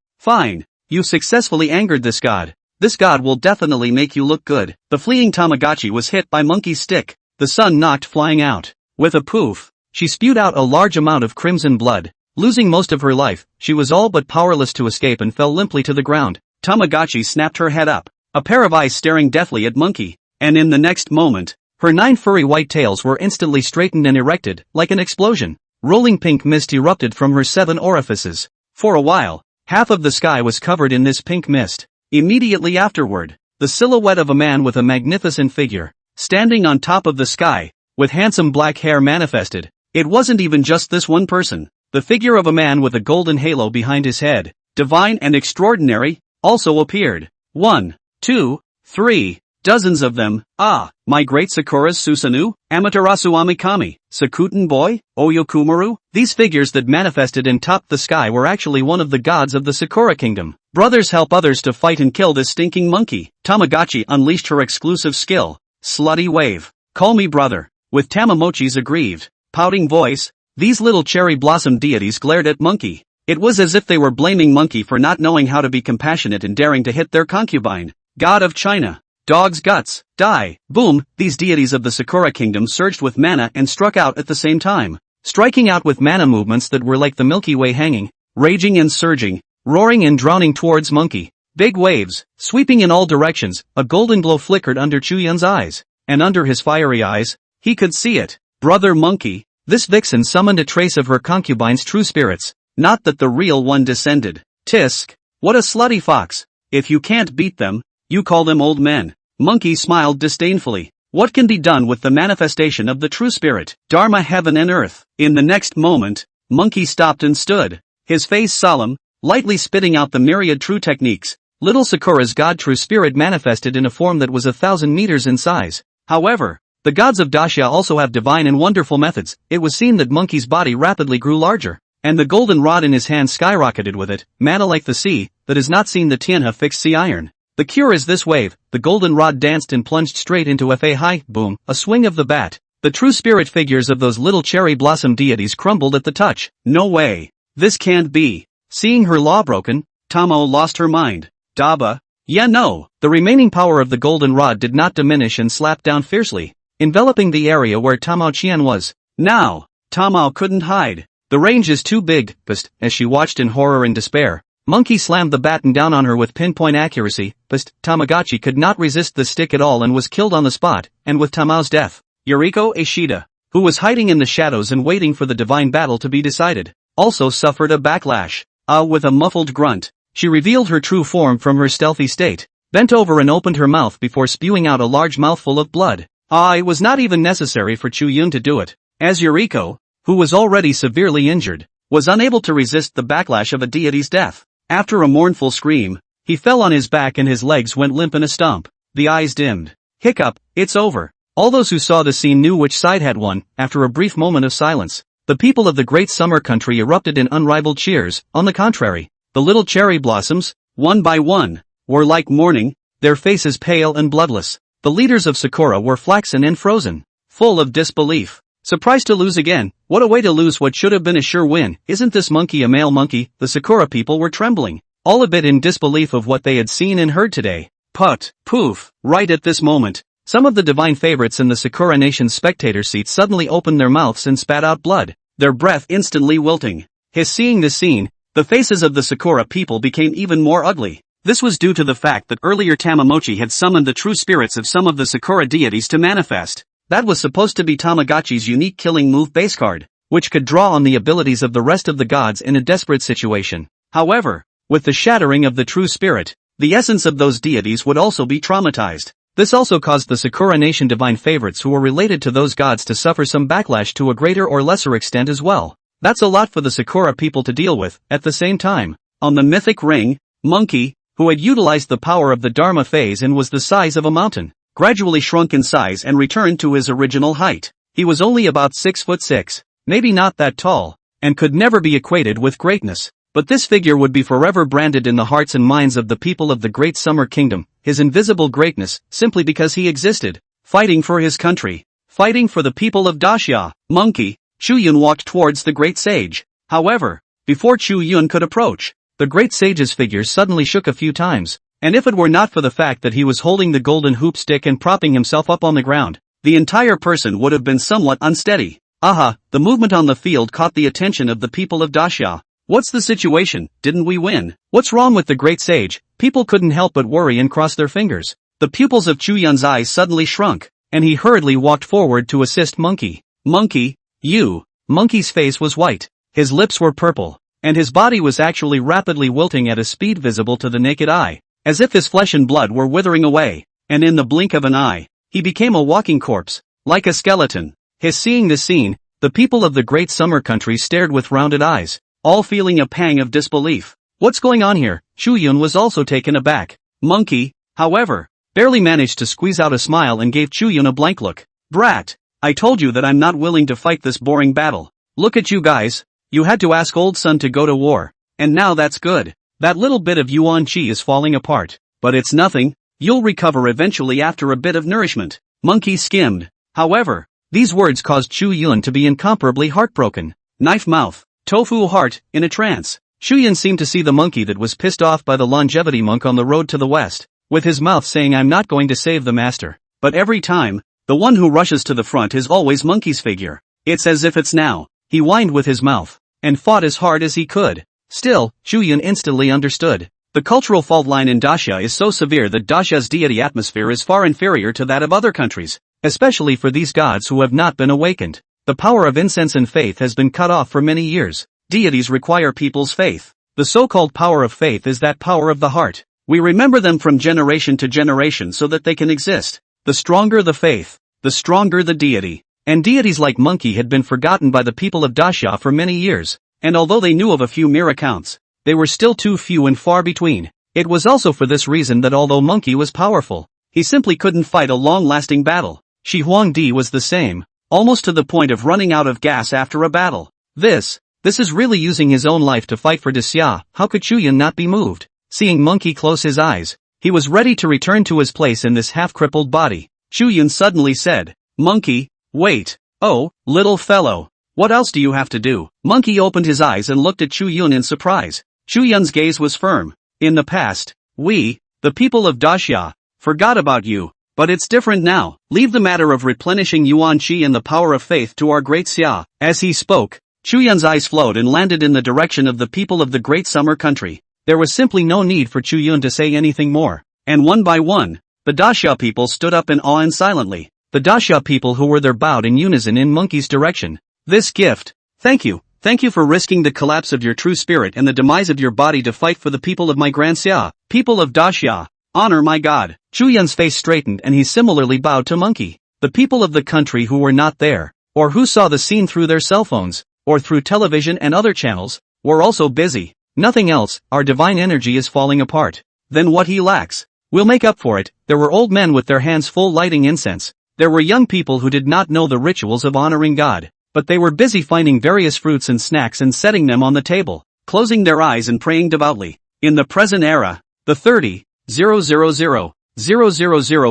You successfully angered this god. This god will definitely make you look good. The fleeing Tamagotchi was hit by Monkey's stick. The sun knocked flying out. With a poof, she spewed out a large amount of crimson blood. Losing most of her life, she was all but powerless to escape and fell limply to the ground. Tamagotchi snapped her head up, a pair of eyes staring deathly at Monkey, and in the next moment, her 9 furry white tails were instantly straightened and erected, like an explosion. Rolling pink mist erupted from her 7 orifices. For a while, half of the sky was covered in this pink mist. Immediately afterward, the silhouette of a man with a magnificent figure, standing on top of the sky, with handsome black hair manifested. It wasn't even just this one person. The figure of a man with a golden halo behind his head, divine and extraordinary, also appeared. 1, 2, 3, dozens of them. Ah, my great Sakura's Susanoo, Amaterasu Amikami, Sakuten Boy, Oyokumaru. These figures that manifested and topped the sky were actually one of the gods of the Sakura kingdom. Brothers help others to fight and kill this stinking monkey. Tamagotchi unleashed her exclusive skill. Slutty wave. Call me brother. With Tamamochi's aggrieved, pouting voice, these little cherry blossom deities glared at Monkey. It was as if they were blaming Monkey for not knowing how to be compassionate and daring to hit their concubine. God of China. Dog's guts. Die. Boom. These deities of the Sakura kingdom surged with mana and struck out at the same time. Striking out with mana movements that were like the Milky Way hanging, raging and surging, roaring and drowning towards Monkey. Big waves, sweeping in all directions. A golden glow flickered under Chu Yun's eyes. And under his fiery eyes, he could see it. Brother Monkey. This vixen summoned a trace of her concubine's true spirits, not that the real one descended. Tisk. What a slutty fox. If you can't beat them, you call them old men. Monkey smiled disdainfully. What can be done with the manifestation of the true spirit? Dharma heaven and earth. In the next moment, Monkey stopped and stood, his face solemn, lightly spitting out the myriad true techniques. Little Sakura's god true spirit manifested in a form that was 1,000 meters in size. However, the gods of Dacia also have divine and wonderful methods. It was seen that Monkey's body rapidly grew larger, and the golden rod in his hand skyrocketed with it, mana like the sea, that has not seen the Tianhe fixed sea iron. The cure is this wave. The golden rod danced and plunged straight into a high, boom, a swing of the bat. The true spirit figures of those little cherry blossom deities crumbled at the touch. No way. This can't be. Seeing her law broken, Tamo lost her mind. Daba? Yeah no. The remaining power of the golden rod did not diminish and slapped down fiercely, enveloping the area where Tamao Qian was. Now, Tamao couldn't hide. The range is too big, but, as she watched in horror and despair, Monkey slammed the baton down on her with pinpoint accuracy, but Tamagotchi could not resist the stick at all and was killed on the spot, and with Tamao's death, Yuriko Ishida, who was hiding in the shadows and waiting for the divine battle to be decided, also suffered a backlash. With a muffled grunt, she revealed her true form from her stealthy state, bent over and opened her mouth before spewing out a large mouthful of blood. It was not even necessary for Chu Yun to do it, as Yuriko, who was already severely injured, was unable to resist the backlash of a deity's death. After a mournful scream, he fell on his back and his legs went limp in a stump. The eyes dimmed. Hiccup, it's over. All those who saw the scene knew which side had won. After a brief moment of silence, the people of the great summer country erupted in unrivaled cheers. On the contrary, the little cherry blossoms, one by one, were like morning, their faces pale and bloodless. The leaders of Sakura were flaxen and frozen, full of disbelief. Surprised to lose again. What a way to lose what should have been a sure win. Isn't this monkey a male monkey? The Sakura people were trembling, all a bit in disbelief of what they had seen and heard today. Put, poof, right at this moment, some of the divine favorites in the Sakura nation's spectator seats suddenly opened their mouths and spat out blood, their breath instantly wilting. Seeing this scene, the faces of the Sakura people became even more ugly. This was due to the fact that earlier Tamagotchi had summoned the true spirits of some of the Sakura deities to manifest. That was supposed to be Tamagotchi's unique killing move base card, which could draw on the abilities of the rest of the gods in a desperate situation. However, with the shattering of the true spirit, the essence of those deities would also be traumatized. This also caused the Sakura Nation divine favorites who were related to those gods to suffer some backlash to a greater or lesser extent as well. That's a lot for the Sakura people to deal with. At the same time, on the mythic ring, Monkey, who had utilized the power of the Dharma phase and was the size of a mountain, gradually shrunk in size and returned to his original height. He was only about 6'6", maybe not that tall, and could never be equated with greatness. But this figure would be forever branded in the hearts and minds of the people of the Great Summer Kingdom, his invisible greatness, simply because he existed, fighting for his country, fighting for the people of Daxia. Monkey, Chu Yun walked towards the great sage. However, before Chu Yun could approach, the great sage's figure suddenly shook a few times, and if it were not for the fact that he was holding the golden hoop stick and propping himself up on the ground, the entire person would have been somewhat unsteady. Aha, the movement on the field caught the attention of the people of Daxia. What's the situation? Didn't we win? What's wrong with the great sage? People couldn't help but worry and cross their fingers. The pupils of Chu Yun's eyes suddenly shrunk, and he hurriedly walked forward to assist Monkey. Monkey, you. Monkey's face was white, his lips were purple, and his body was actually rapidly wilting at a speed visible to the naked eye, as if his flesh and blood were withering away, and in the blink of an eye, he became a walking corpse, like a skeleton. Seeing this scene, the people of the great summer country stared with rounded eyes, all feeling a pang of disbelief. What's going on here? Chu Yun was also taken aback. Monkey, however, barely managed to squeeze out a smile and gave Chu Yun a blank look. Brat, I told you that I'm not willing to fight this boring battle. Look at you guys, you had to ask old son to go to war, and now that's good. That little bit of Yuan Chi is falling apart, but it's nothing, you'll recover eventually after a bit of nourishment. Monkey skimmed. However, these words caused Chu Yun to be incomparably heartbroken. Knife mouth. Tofu heart, in a trance. Chu Yun seemed to see the monkey that was pissed off by the longevity monk on the road to the west, with his mouth saying I'm not going to save the master. But every time, the one who rushes to the front is always Monkey's figure. It's as if it's now. He whined with his mouth, and fought as hard as he could. Still, Chu Yun instantly understood. The cultural fault line in Daxia is so severe that Daxia's deity atmosphere is far inferior to that of other countries, especially for these gods who have not been awakened. The power of incense and faith has been cut off for many years. Deities require people's faith. The so-called power of faith is that power of the heart. We remember them from generation to generation so that they can exist. The stronger the faith, the stronger the deity. And deities like Monkey had been forgotten by the people of Daxia for many years, and although they knew of a few mere accounts, they were still too few and far between. It was also for this reason that although Monkey was powerful, he simply couldn't fight a long-lasting battle. Shi Huang Di was the same. Almost to the point of running out of gas after a battle. This is really using his own life to fight for Daxia. How could Chu Yun not be moved? Seeing Monkey close his eyes, he was ready to return to his place in this half-crippled body. Chu Yun suddenly said, Monkey, wait. Oh, little fellow. What else do you have to do? Monkey opened his eyes and looked at Chu Yun in surprise. Chu Yun's gaze was firm. In the past, we, the people of Daxia, forgot about you. But it's different now. Leave the matter of replenishing Yuan Chi and the power of faith to our great Xia. As he spoke, Chu Yun's eyes flowed and landed in the direction of the people of the great summer country. There was simply no need for Chu Yun to say anything more. And one by one, the Daxia people stood up in awe and silently. The Daxia people who were there bowed in unison in Monkey's direction. This gift. Thank you. Thank you for risking the collapse of your true spirit and the demise of your body to fight for the people of my Grand Xia. People of Daxia. Honor my God. Chu Yun's face straightened and he similarly bowed to Monkey. The people of the country who were not there, or who saw the scene through their cell phones, or through television and other channels, were also busy. Nothing else, our divine energy is falling apart. Then what he lacks, we'll make up for it. There were old men with their hands full lighting incense. There were young people who did not know the rituals of honoring God, but they were busy finding various fruits and snacks and setting them on the table, closing their eyes and praying devoutly. In the present era, the 30,000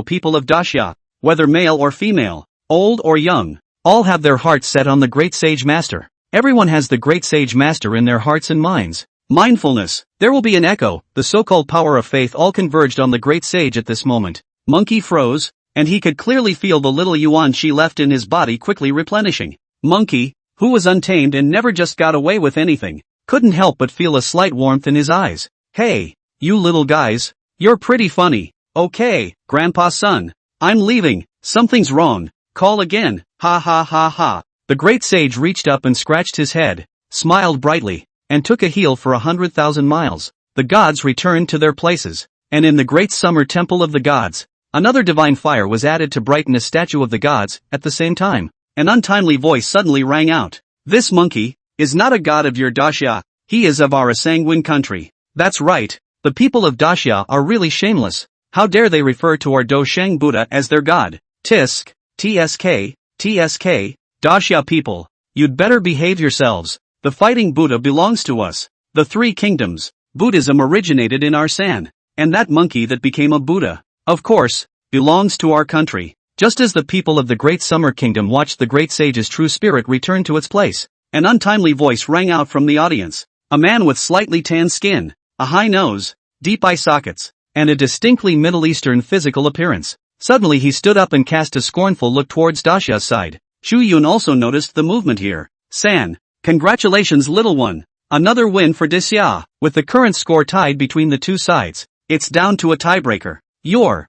people of Daxia, whether male or female, old or young, all have their hearts set on the great sage master. Everyone has the great sage master in their hearts and minds. Mindfulness. There will be an echo. The so-called power of faith all converged on the great sage at this moment. Monkey froze, and he could clearly feel the little Yuan Chi left in his body quickly replenishing. Monkey, who was untamed and never just got away with anything, couldn't help but feel a slight warmth in his eyes. Hey, You little guys. You're pretty funny. Okay, Grandpa's son. I'm leaving. Something's wrong. Call again. Ha ha ha ha. The great sage reached up and scratched his head, smiled brightly, and took a heel for 100,000 miles. The gods returned to their places, and in the great summer temple of the gods, another divine fire was added to brighten a statue of the gods. At the same time, an untimely voice suddenly rang out. This monkey is not a god of your Daxia. He is of our sanguine country. That's right. The people of Daxia are really shameless. How dare they refer to our Dosheng Buddha as their god? Tisk, TSK, TSK, Daxia people. You'd better behave yourselves. The fighting Buddha belongs to us. The three kingdoms. Buddhism originated in our San. And that monkey that became a Buddha, of course, belongs to our country. Just as the people of the Great Summer Kingdom watched the great sage's true spirit return to its place, an untimely voice rang out from the audience. A man with slightly tan skin, a high nose, deep eye sockets, and a distinctly Middle Eastern physical appearance. Suddenly he stood up and cast a scornful look towards Daxia's side. Chu Yun also noticed the movement here. San, congratulations little one. Another win for Daxia. With the current score tied between the two sides, it's down to a tiebreaker. You're,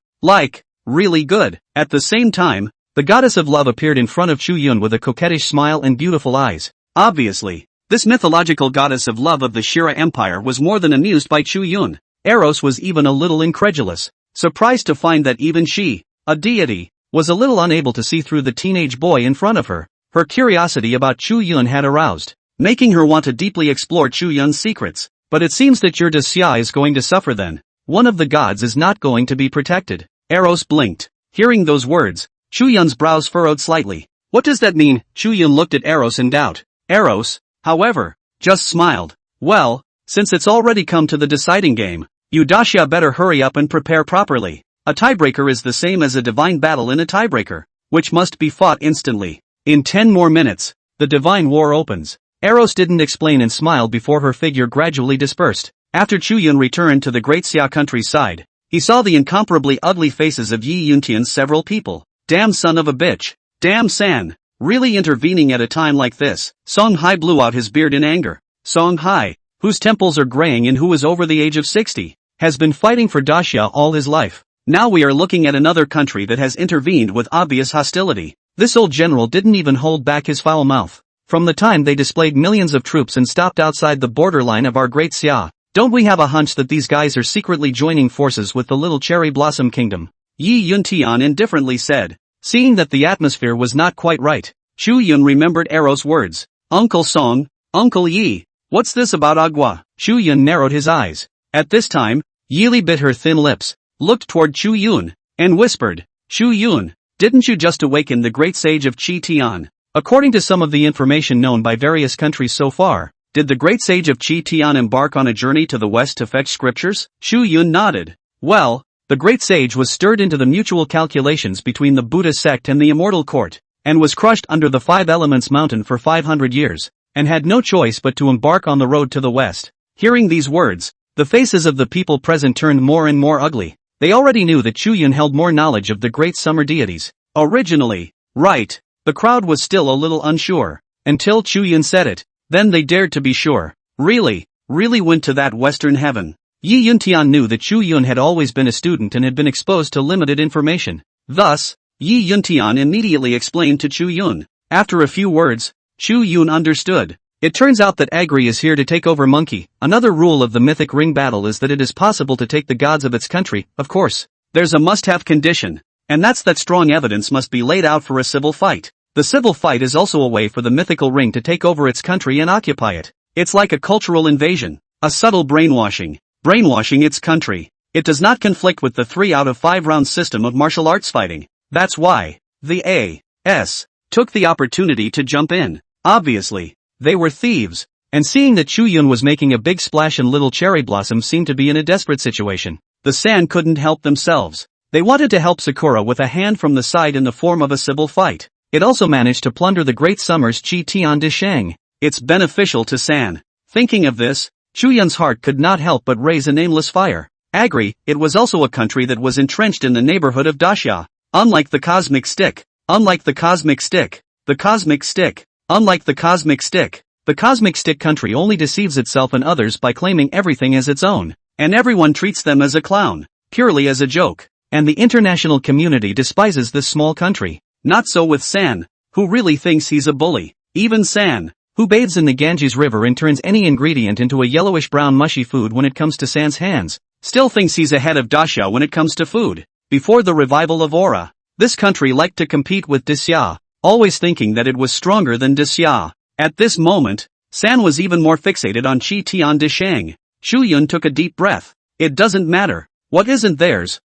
really good. At the same time, the goddess of love appeared in front of Chu Yun with a coquettish smile and beautiful eyes. Obviously, this mythological goddess of love of the Shira Empire was more than amused by Chu Yun. Eros was even a little incredulous, surprised to find that even she, a deity, was a little unable to see through the teenage boy in front of her. Her curiosity about Chu Yun had aroused, making her want to deeply explore Chu Yun's secrets. But it seems that your Daxia is going to suffer then. One of the gods is not going to be protected. Eros blinked. Hearing those words, Chu Yun's brows furrowed slightly. What does that mean? Chu Yun looked at Eros in doubt. Eros, however, just smiled. Well, since it's already come to the deciding game, you Daxia better hurry up and prepare properly. A tiebreaker is the same as a divine battle in a tiebreaker, which must be fought instantly. In 10 more minutes, the divine war opens. Eros didn't explain and smiled before her figure gradually dispersed. After Chu Yun returned to the great Xia countryside, he saw the incomparably ugly faces of Yi Yuntian's several people. Damn son of a bitch. Damn San. Really intervening at a time like this. Song Hai blew out his beard in anger. Song Hai, whose temples are graying and who is over the age of 60, has been fighting for Daxia all his life. Now we are looking at another country that has intervened with obvious hostility. This old general didn't even hold back his foul mouth. From the time they displayed millions of troops and stopped outside the borderline of our great Xia, don't we have a hunch that these guys are secretly joining forces with the little cherry blossom kingdom? Yi Yuntian indifferently said. Seeing that the atmosphere was not quite right, Chu Yun remembered Eros' words. Uncle Song, Uncle Yi, what's this about Agua? Chu Yun narrowed his eyes. At this time, Yili bit her thin lips, looked toward Chu Yun, and whispered, Chu Yun, didn't you just awaken the great sage of Qi Tian? According to some of the information known by various countries so far, did the great sage of Qi Tian embark on a journey to the west to fetch scriptures? Chu Yun nodded. Well, the great sage was stirred into the mutual calculations between the Buddha sect and the immortal court, and was crushed under the Five Elements mountain for 500 years, and had no choice but to embark on the road to the west. Hearing these words, the faces of the people present turned more and more ugly. They already knew that Chu Yun held more knowledge of the great summer deities. Originally, right, the crowd was still a little unsure, until Chu Yun said it, then they dared to be sure. Really went to that western heaven. Yi Yuntian knew that Chu Yun had always been a student and had been exposed to limited information. Thus, Yi Yuntian immediately explained to Chu Yun. After a few words, Chu Yun understood. It turns out that Agri is here to take over Monkey. Another rule of the mythic ring battle is that it is possible to take the gods of its country, of course. There's a must-have condition, and that's that strong evidence must be laid out for a civil fight. The civil fight is also a way for the mythical ring to take over its country and occupy it. It's like a cultural invasion, a subtle brainwashing its country. It does not conflict with the 3 out of 5 round system of martial arts fighting. That's why the A.S. took the opportunity to jump in. Obviously, they were thieves, and seeing that Chu Yun was making a big splash and little Cherry Blossom seemed to be in a desperate situation, the San couldn't help themselves. They wanted to help Sakura with a hand from the side in the form of a civil fight. It also managed to plunder the Great Summer's Qi Tian de Sheng. It's beneficial to San. Thinking of this, Chu Yun's heart could not help but raise a nameless fire. Agri, it was also a country that was entrenched in the neighborhood of Daxia. Unlike the cosmic stick, unlike the cosmic stick, the cosmic stick, unlike the cosmic stick, the cosmic stick country only deceives itself and others by claiming everything as its own. and everyone treats them as a clown, purely as a joke. And the international community despises this small country. Not so with San, who really thinks he's a bully. Even San, who bathes in the Ganges River and turns any ingredient into a yellowish-brown mushy food when it comes to San's hands, still thinks he's ahead of Daxia when it comes to food. Before the revival of Aura, this country liked to compete with Daxia, always thinking that it was stronger than Daxia. At this moment, San was even more fixated on Qi Tian Dishang. Chu Yun took a deep breath. It doesn't matter. What isn't theirs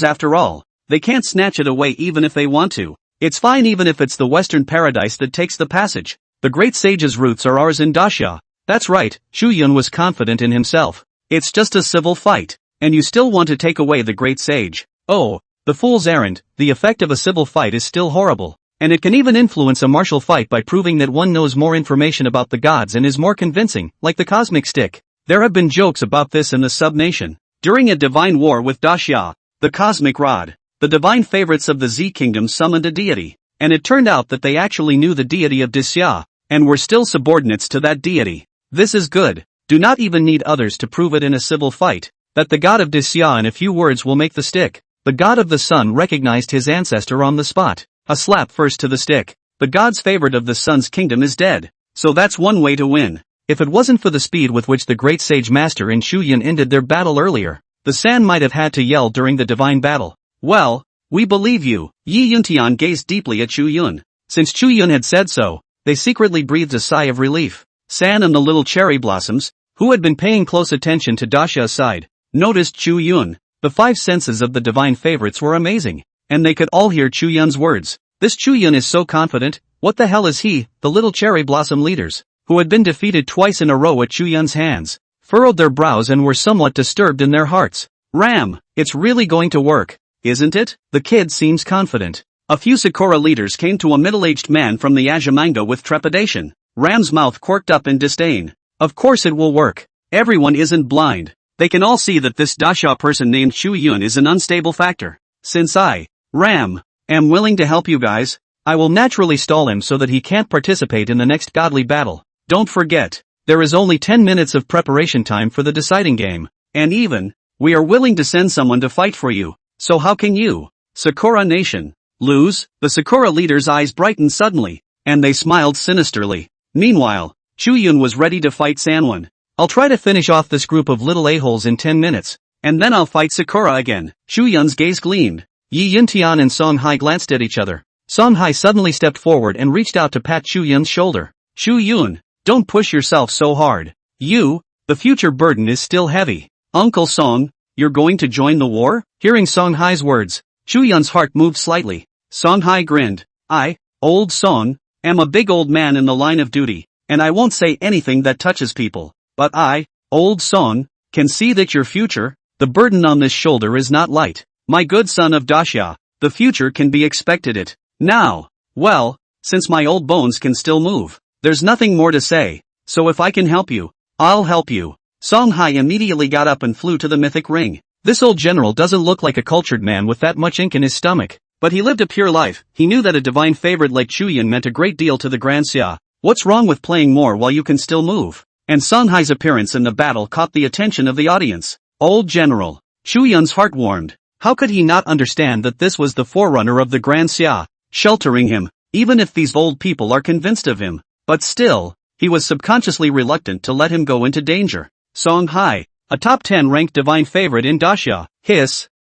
after all. They can't snatch it away even if they want to. It's fine even if it's the Western paradise that takes the passage. The great sage's roots are ours in Daxia. That's right, Chu Yun was confident in himself. It's just a civil fight, and you still want to take away the great sage. Oh, the fool's errand. The effect of a civil fight is still horrible, and it can even influence a martial fight by proving that one knows more information about the gods and is more convincing, like the cosmic stick. There have been jokes about this in the sub-nation. During a divine war with Daxia, the cosmic rod, the divine favorites of the Z kingdom summoned a deity, and it turned out that they actually knew the deity of Daxia, and were still subordinates to that deity. This is good. Do not even need others to prove it in a civil fight, that the god of Daxia in a few words will make the stick. The god of the sun recognized his ancestor on the spot. A slap first to the stick. The god's favorite of the sun's kingdom is dead. So that's one way to win. If it wasn't for the speed with which the great sage master and Chu Yun ended their battle earlier, the San might have had to yell during the divine battle. Well, we believe you. Yi Yuntian gazed deeply at Chu Yun. Since Chu Yun had said so, they secretly breathed a sigh of relief. San and the little cherry blossoms, who had been paying close attention to Daxia's side, noticed Chu Yun. The five senses of the divine favorites were amazing, and they could all hear Chu Yun's words. This Chu Yun is so confident. What the hell is he? The little cherry blossom leaders, who had been defeated twice in a row at Chu Yun's hands, furrowed their brows and were somewhat disturbed in their hearts. Ram, it's really going to work, isn't it? The kid seems confident. A few Sakura leaders came to a middle-aged man from the Ajamanga with trepidation. Ram's mouth quirked up in disdain. Of course it will work. Everyone isn't blind. They can all see that this Daxia person named Chu Yun is an unstable factor. Since I, Ram, am willing to help you guys, I will naturally stall him so that he can't participate in the next godly battle. Don't forget, there is only 10 minutes of preparation time for the deciding game. And even, we are willing to send someone to fight for you. So how can you, Sakura Nation, lose? The Sakura leaders' eyes brightened suddenly, and they smiled sinisterly. Meanwhile, Chu Yun was ready to fight Sanwon. I'll try to finish off this group of little a-holes in 10 minutes, and then I'll fight Sakura again. Chu Yun's gaze gleamed. Yi Yuntian and Song Hai glanced at each other. Song Hai suddenly stepped forward and reached out to pat Chu Yun's shoulder. Chu Yun, don't push yourself so hard. The future burden is still heavy. Uncle Song, you're going to join the war? Hearing Song Hai's words, Chu Yun's heart moved slightly. Song Hai grinned. I, old Song, am a big old man in the line of duty, and I won't say anything that touches people. But I, old Song, can see that your future, the burden on this shoulder is not light. My good son of Daxia, the future can be expected it. Now, well, since my old bones can still move, there's nothing more to say, so if I can help you, I'll help you. Song Hai immediately got up and flew to the mythic ring. This old general doesn't look like a cultured man with that much ink in his stomach, but he lived a pure life. He knew that a divine favorite like Chu Yun meant a great deal to the Grand Xia. What's wrong with playing more while you can still move? And Song Hai's appearance in the battle caught the attention of the audience. Old general. Chu Yun's heart warmed. How could he not understand that this was the forerunner of the Grand Xia, sheltering him, even if these old people are convinced of him? But still, he was subconsciously reluctant to let him go into danger. Song Hai, a top 10 ranked divine favorite in Daxia,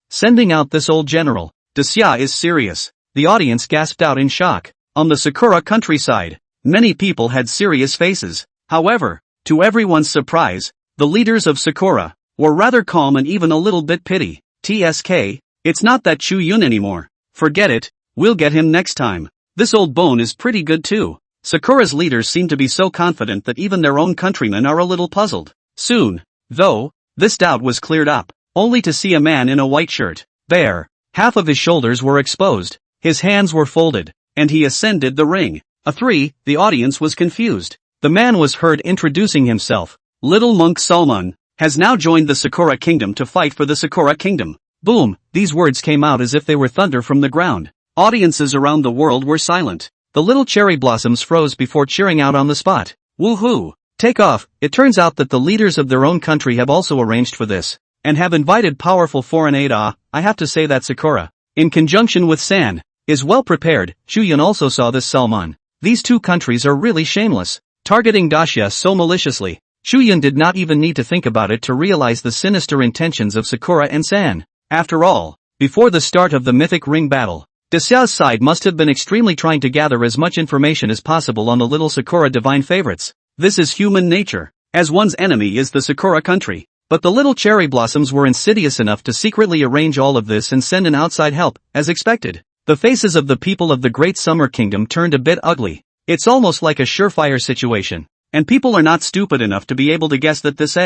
sending out this old general. Daxia is serious. The audience gasped out in shock. On the Sakura countryside, many people had serious faces. However, to everyone's surprise, the leaders of Sakura were rather calm and even a little bit pity. TSK, it's not that Chu Yun anymore. Forget it, we'll get him next time. This old bone is pretty good too. Sakura's leaders seem to be so confident that even their own countrymen are a little puzzled. Soon, though, this doubt was cleared up, only to see a man in a white shirt. Bare, half of his shoulders were exposed, his hands were folded, and he ascended the ring. The audience was confused. The man was heard introducing himself. Little monk Salman has now joined the Sakura kingdom to fight for the Sakura kingdom. Boom, these words came out as if they were thunder from the ground. Audiences around the world were silent. The little cherry blossoms froze before cheering out on the spot. Woohoo! Take off. It turns out that the leaders of their own country have also arranged for this, and have invited powerful foreign aid. I have to say that Sakura, in conjunction with San, is well prepared. Chu Yun also saw this Salmon. These two countries are really shameless, targeting Dacia so maliciously. Chu Yun did not even need to think about it to realize the sinister intentions of Sakura and San. After all, before the start of the mythic ring battle, Dacia's side must have been extremely trying to gather as much information as possible on the little Sakura divine favorites. This is human nature, as one's enemy is the Sakura country. But the little cherry blossoms were insidious enough to secretly arrange all of this and send an outside help, as expected. The faces of the people of the Great Summer Kingdom turned a bit ugly. It's almost like a surefire situation. And people are not stupid enough to be able to guess that this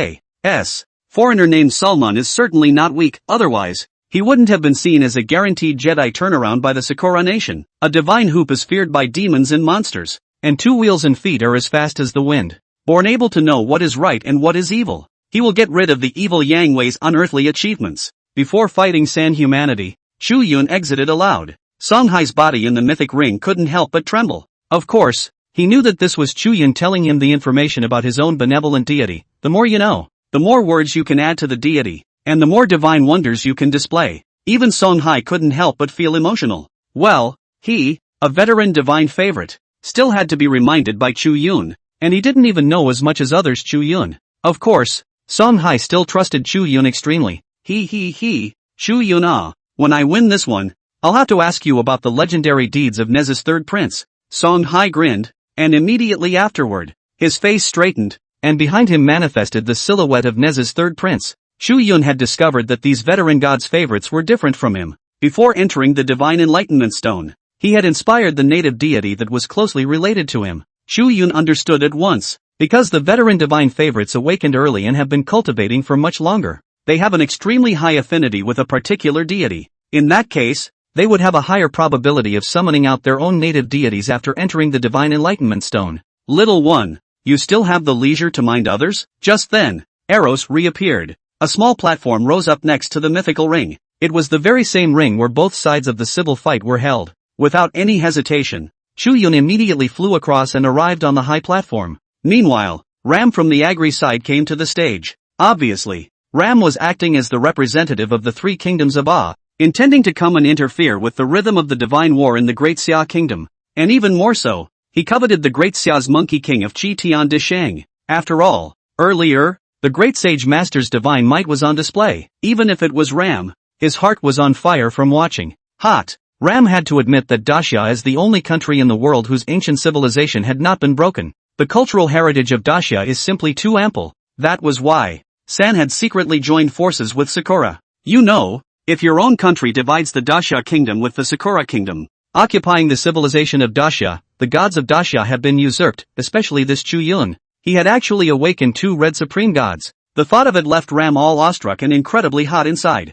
foreigner named Salman is certainly not weak, otherwise, he wouldn't have been seen as a guaranteed Jedi turnaround by the Sakura nation. A divine hoop is feared by demons and monsters, and two wheels and feet are as fast as the wind. Born able to know what is right and what is evil, he will get rid of the evil Yang Wei's unearthly achievements. Before fighting San humanity, Chu Yun exited aloud. Songhai's body in the mythic ring couldn't help but tremble. Of course, he knew that this was Chu Yun telling him the information about his own benevolent deity. The more you know, the more words you can add to the deity, and the more divine wonders you can display. Even Songhai couldn't help but feel emotional. Well, he, a veteran divine favorite, still had to be reminded by Chu Yun, and he didn't even know as much as others Chu Yun. Of course, Songhai still trusted Chu Yun extremely. Chu Yun, when I win this one, I'll have to ask you about the legendary deeds of Nez's third prince. Songhai grinned, and immediately afterward, his face straightened, and behind him manifested the silhouette of Nez's third prince. Chu Yun had discovered that these veteran god's favorites were different from him. Before entering the Divine Enlightenment Stone, he had inspired the native deity that was closely related to him. Chu Yun understood at once, because the veteran divine favorites awakened early and have been cultivating for much longer. They have an extremely high affinity with a particular deity. In that case, they would have a higher probability of summoning out their own native deities after entering the Divine Enlightenment Stone. Little one, you still have the leisure to mind others? Just then, Eros reappeared. A small platform rose up next to the mythical ring. It was the very same ring where both sides of the civil fight were held. Without any hesitation, Chu Yun immediately flew across and arrived on the high platform. Meanwhile, Ram from the Agri side came to the stage. Obviously, Ram was acting as the representative of the three kingdoms of Ah, intending to come and interfere with the rhythm of the divine war in the Great Xia Kingdom. And even more so, he coveted the Great Xia's monkey king of Qi Tian de Shang. After all, earlier, the great sage master's divine might was on display. Even if it was Ram, his heart was on fire from watching. Ram had to admit that Dacia is the only country in the world whose ancient civilization had not been broken. The cultural heritage of Dacia is simply too ample. That was why San had secretly joined forces with Sakura. You know, if your own country divides the Dacia kingdom with the Sakura kingdom, occupying the civilization of Dacia, the gods of Dacia have been usurped, especially this Chu Yun. He had actually awakened two red supreme gods. The thought of it left Ram all awestruck and incredibly hot inside.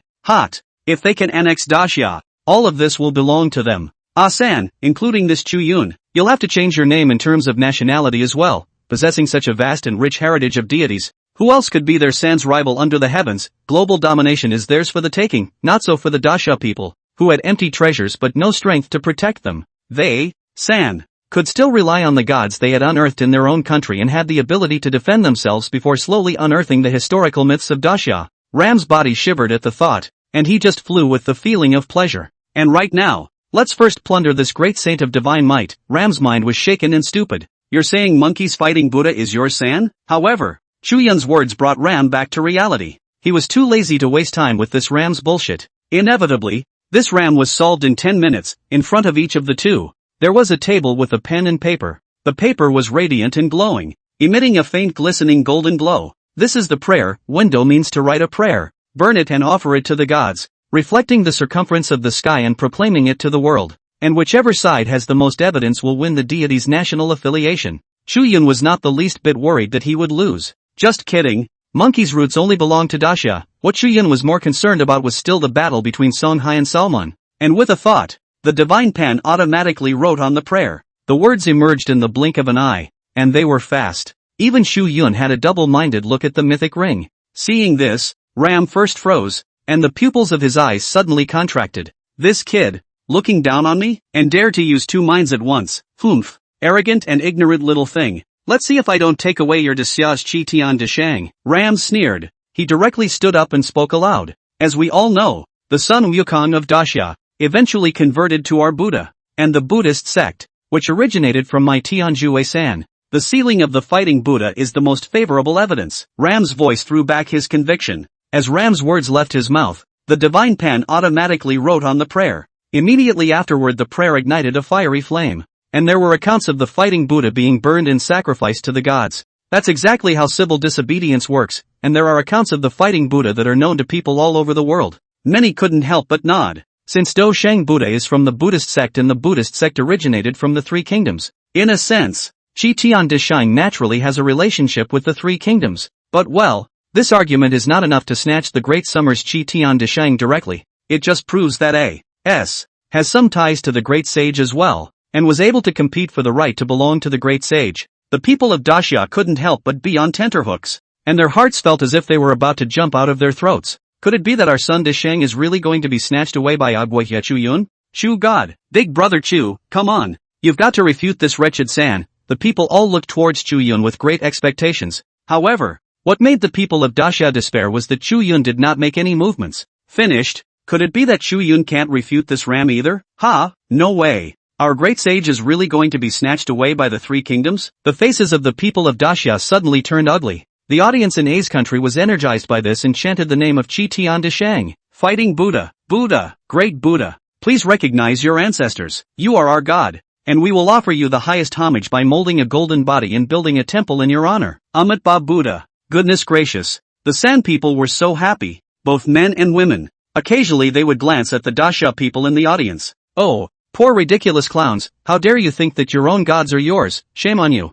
If they can annex Dacia, all of this will belong to them. San, including this Chu Yun, you'll have to change your name in terms of nationality as well. Possessing such a vast and rich heritage of deities, who else could be their San's rival under the heavens? Global domination is theirs for the taking, not so for the Dacia people, who had empty treasures but no strength to protect them. They, San, could still rely on the gods they had unearthed in their own country and had the ability to defend themselves before slowly unearthing the historical myths of Dacia. Ram's body shivered at the thought, and he just flew with the feeling of pleasure. And right now, let's first plunder this great saint of divine might. Ram's mind was shaken and stupid. You're saying monkeys fighting Buddha is your San? However, Chu Yun's words brought Ram back to reality. He was too lazy to waste time with this Ram's bullshit. Inevitably, this Ram was solved in 10 minutes, in front of each of the two. There was a table with a pen and paper. The paper was radiant and glowing, emitting a faint glistening golden glow. This is the prayer window means to write a prayer, burn it and offer it to the gods, reflecting the circumference of the sky and proclaiming it to the world. And whichever side has the most evidence will win the deity's national affiliation. Chu Yun was not the least bit worried that he would lose. Just kidding. Monkey's roots only belong to Dacia. What Chu Yun was more concerned about was still the battle between Songhai and Salmon. And with a thought, the divine pen automatically wrote on the prayer. The words emerged in the blink of an eye, and they were fast. Even Chu Yun had a double-minded look at the mythic ring. Seeing this, Ram first froze, and the pupils of his eyes suddenly contracted. This kid, looking down on me, and dare to use two minds at once. Humph, arrogant and ignorant little thing. Let's see if I don't take away your Daxia's Chi Tian Deshang. Ram sneered. He directly stood up and spoke aloud. As we all know, the son Wukong of Daxia eventually converted to our Buddha, and the Buddhist sect, which originated from my Tianjue-san. The sealing of the fighting Buddha is the most favorable evidence. Ram's voice threw back his conviction. As Ram's words left his mouth, the divine pen automatically wrote on the prayer. Immediately afterward the prayer ignited a fiery flame. And there were accounts of the fighting Buddha being burned in sacrifice to the gods. That's exactly how civil disobedience works, and there are accounts of the fighting Buddha that are known to people all over the world. Many couldn't help but nod. Since Doshang Buddha is from the Buddhist sect and the Buddhist sect originated from the Three Kingdoms, in a sense, Chi Tian Deshang naturally has a relationship with the Three Kingdoms. But well, this argument is not enough to snatch the Great Summer's Chi Tian Deshang directly. It just proves that A.S. has some ties to the Great Sage as well, and was able to compete for the right to belong to the Great Sage. The people of Daxia couldn't help but be on tenterhooks, and their hearts felt as if they were about to jump out of their throats. Could it be that our son Deshang is really going to be snatched away by Agui Chu Yun? Chu God, big brother Chu, come on. You've got to refute this wretched San. The people all looked towards Chu Yun with great expectations. However, what made the people of Daxia despair was that Chu Yun did not make any movements. Finished? Could it be that Chu Yun can't refute this ram either? Ha, no way. Our great sage is really going to be snatched away by the Three Kingdoms? The faces of the people of Daxia suddenly turned ugly. The audience in A's country was energized by this and chanted the name of Chi Tian Deshang. Fighting Buddha, Buddha, great Buddha, please recognize your ancestors. You are our God, and we will offer you the highest homage by molding a golden body and building a temple in your honor. Amit Ba Buddha. Goodness gracious. The San people were so happy, both men and women. Occasionally they would glance at the Daxia people in the audience. Oh, poor ridiculous clowns, how dare you think that your own gods are yours? Shame on you.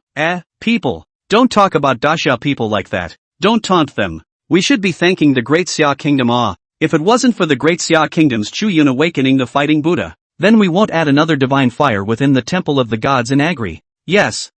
People. Don't talk about Daxia people like that. Don't taunt them. We should be thanking the Great Xia Kingdom. If it wasn't for the Great Xia Kingdom's Chu Yun awakening the fighting Buddha, then we won't add another divine fire within the temple of the gods in Agri. Yes.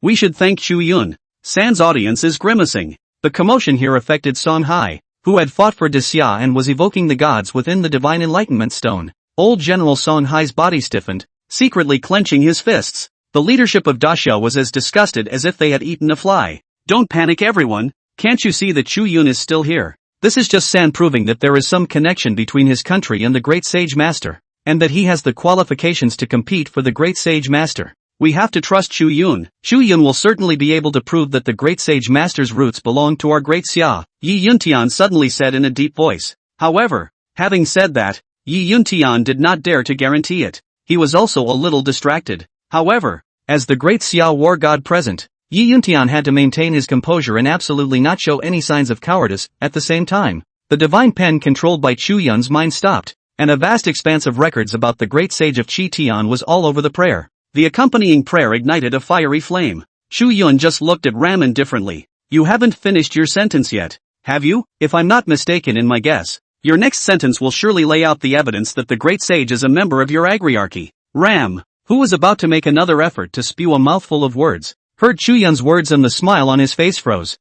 We should thank Chu Yun. San's audience is grimacing. The commotion here affected Song Hai, who had fought for Daxia and was evoking the gods within the divine enlightenment stone. Old General Song Hai's body stiffened, secretly clenching his fists. The leadership of Daxia was as disgusted as if they had eaten a fly. Don't panic everyone, can't you see that Chu Yun is still here? This is just San proving that there is some connection between his country and the Great Sage Master, and that he has the qualifications to compete for the Great Sage Master. We have to trust Chu Yun. Chu Yun will certainly be able to prove that the Great Sage Master's roots belong to our Great Xia, Yi Yuntian suddenly said in a deep voice. However, having said that, Yi Yuntian did not dare to guarantee it. He was also a little distracted. However, as the Great Xia war god present, Yi Yuntian had to maintain his composure and absolutely not show any signs of cowardice. At the same time, the divine pen controlled by Chu Yun's mind stopped, and a vast expanse of records about the great sage of Chi Tian was all over the prayer. The accompanying prayer ignited a fiery flame. Chu Yun just looked at Ram indifferently. You haven't finished your sentence yet, have you? If I'm not mistaken in my guess, your next sentence will surely lay out the evidence that the great sage is a member of your agriarchy. Ram, who was about to make another effort to spew a mouthful of words, heard Chu Yun's words and the smile on his face froze.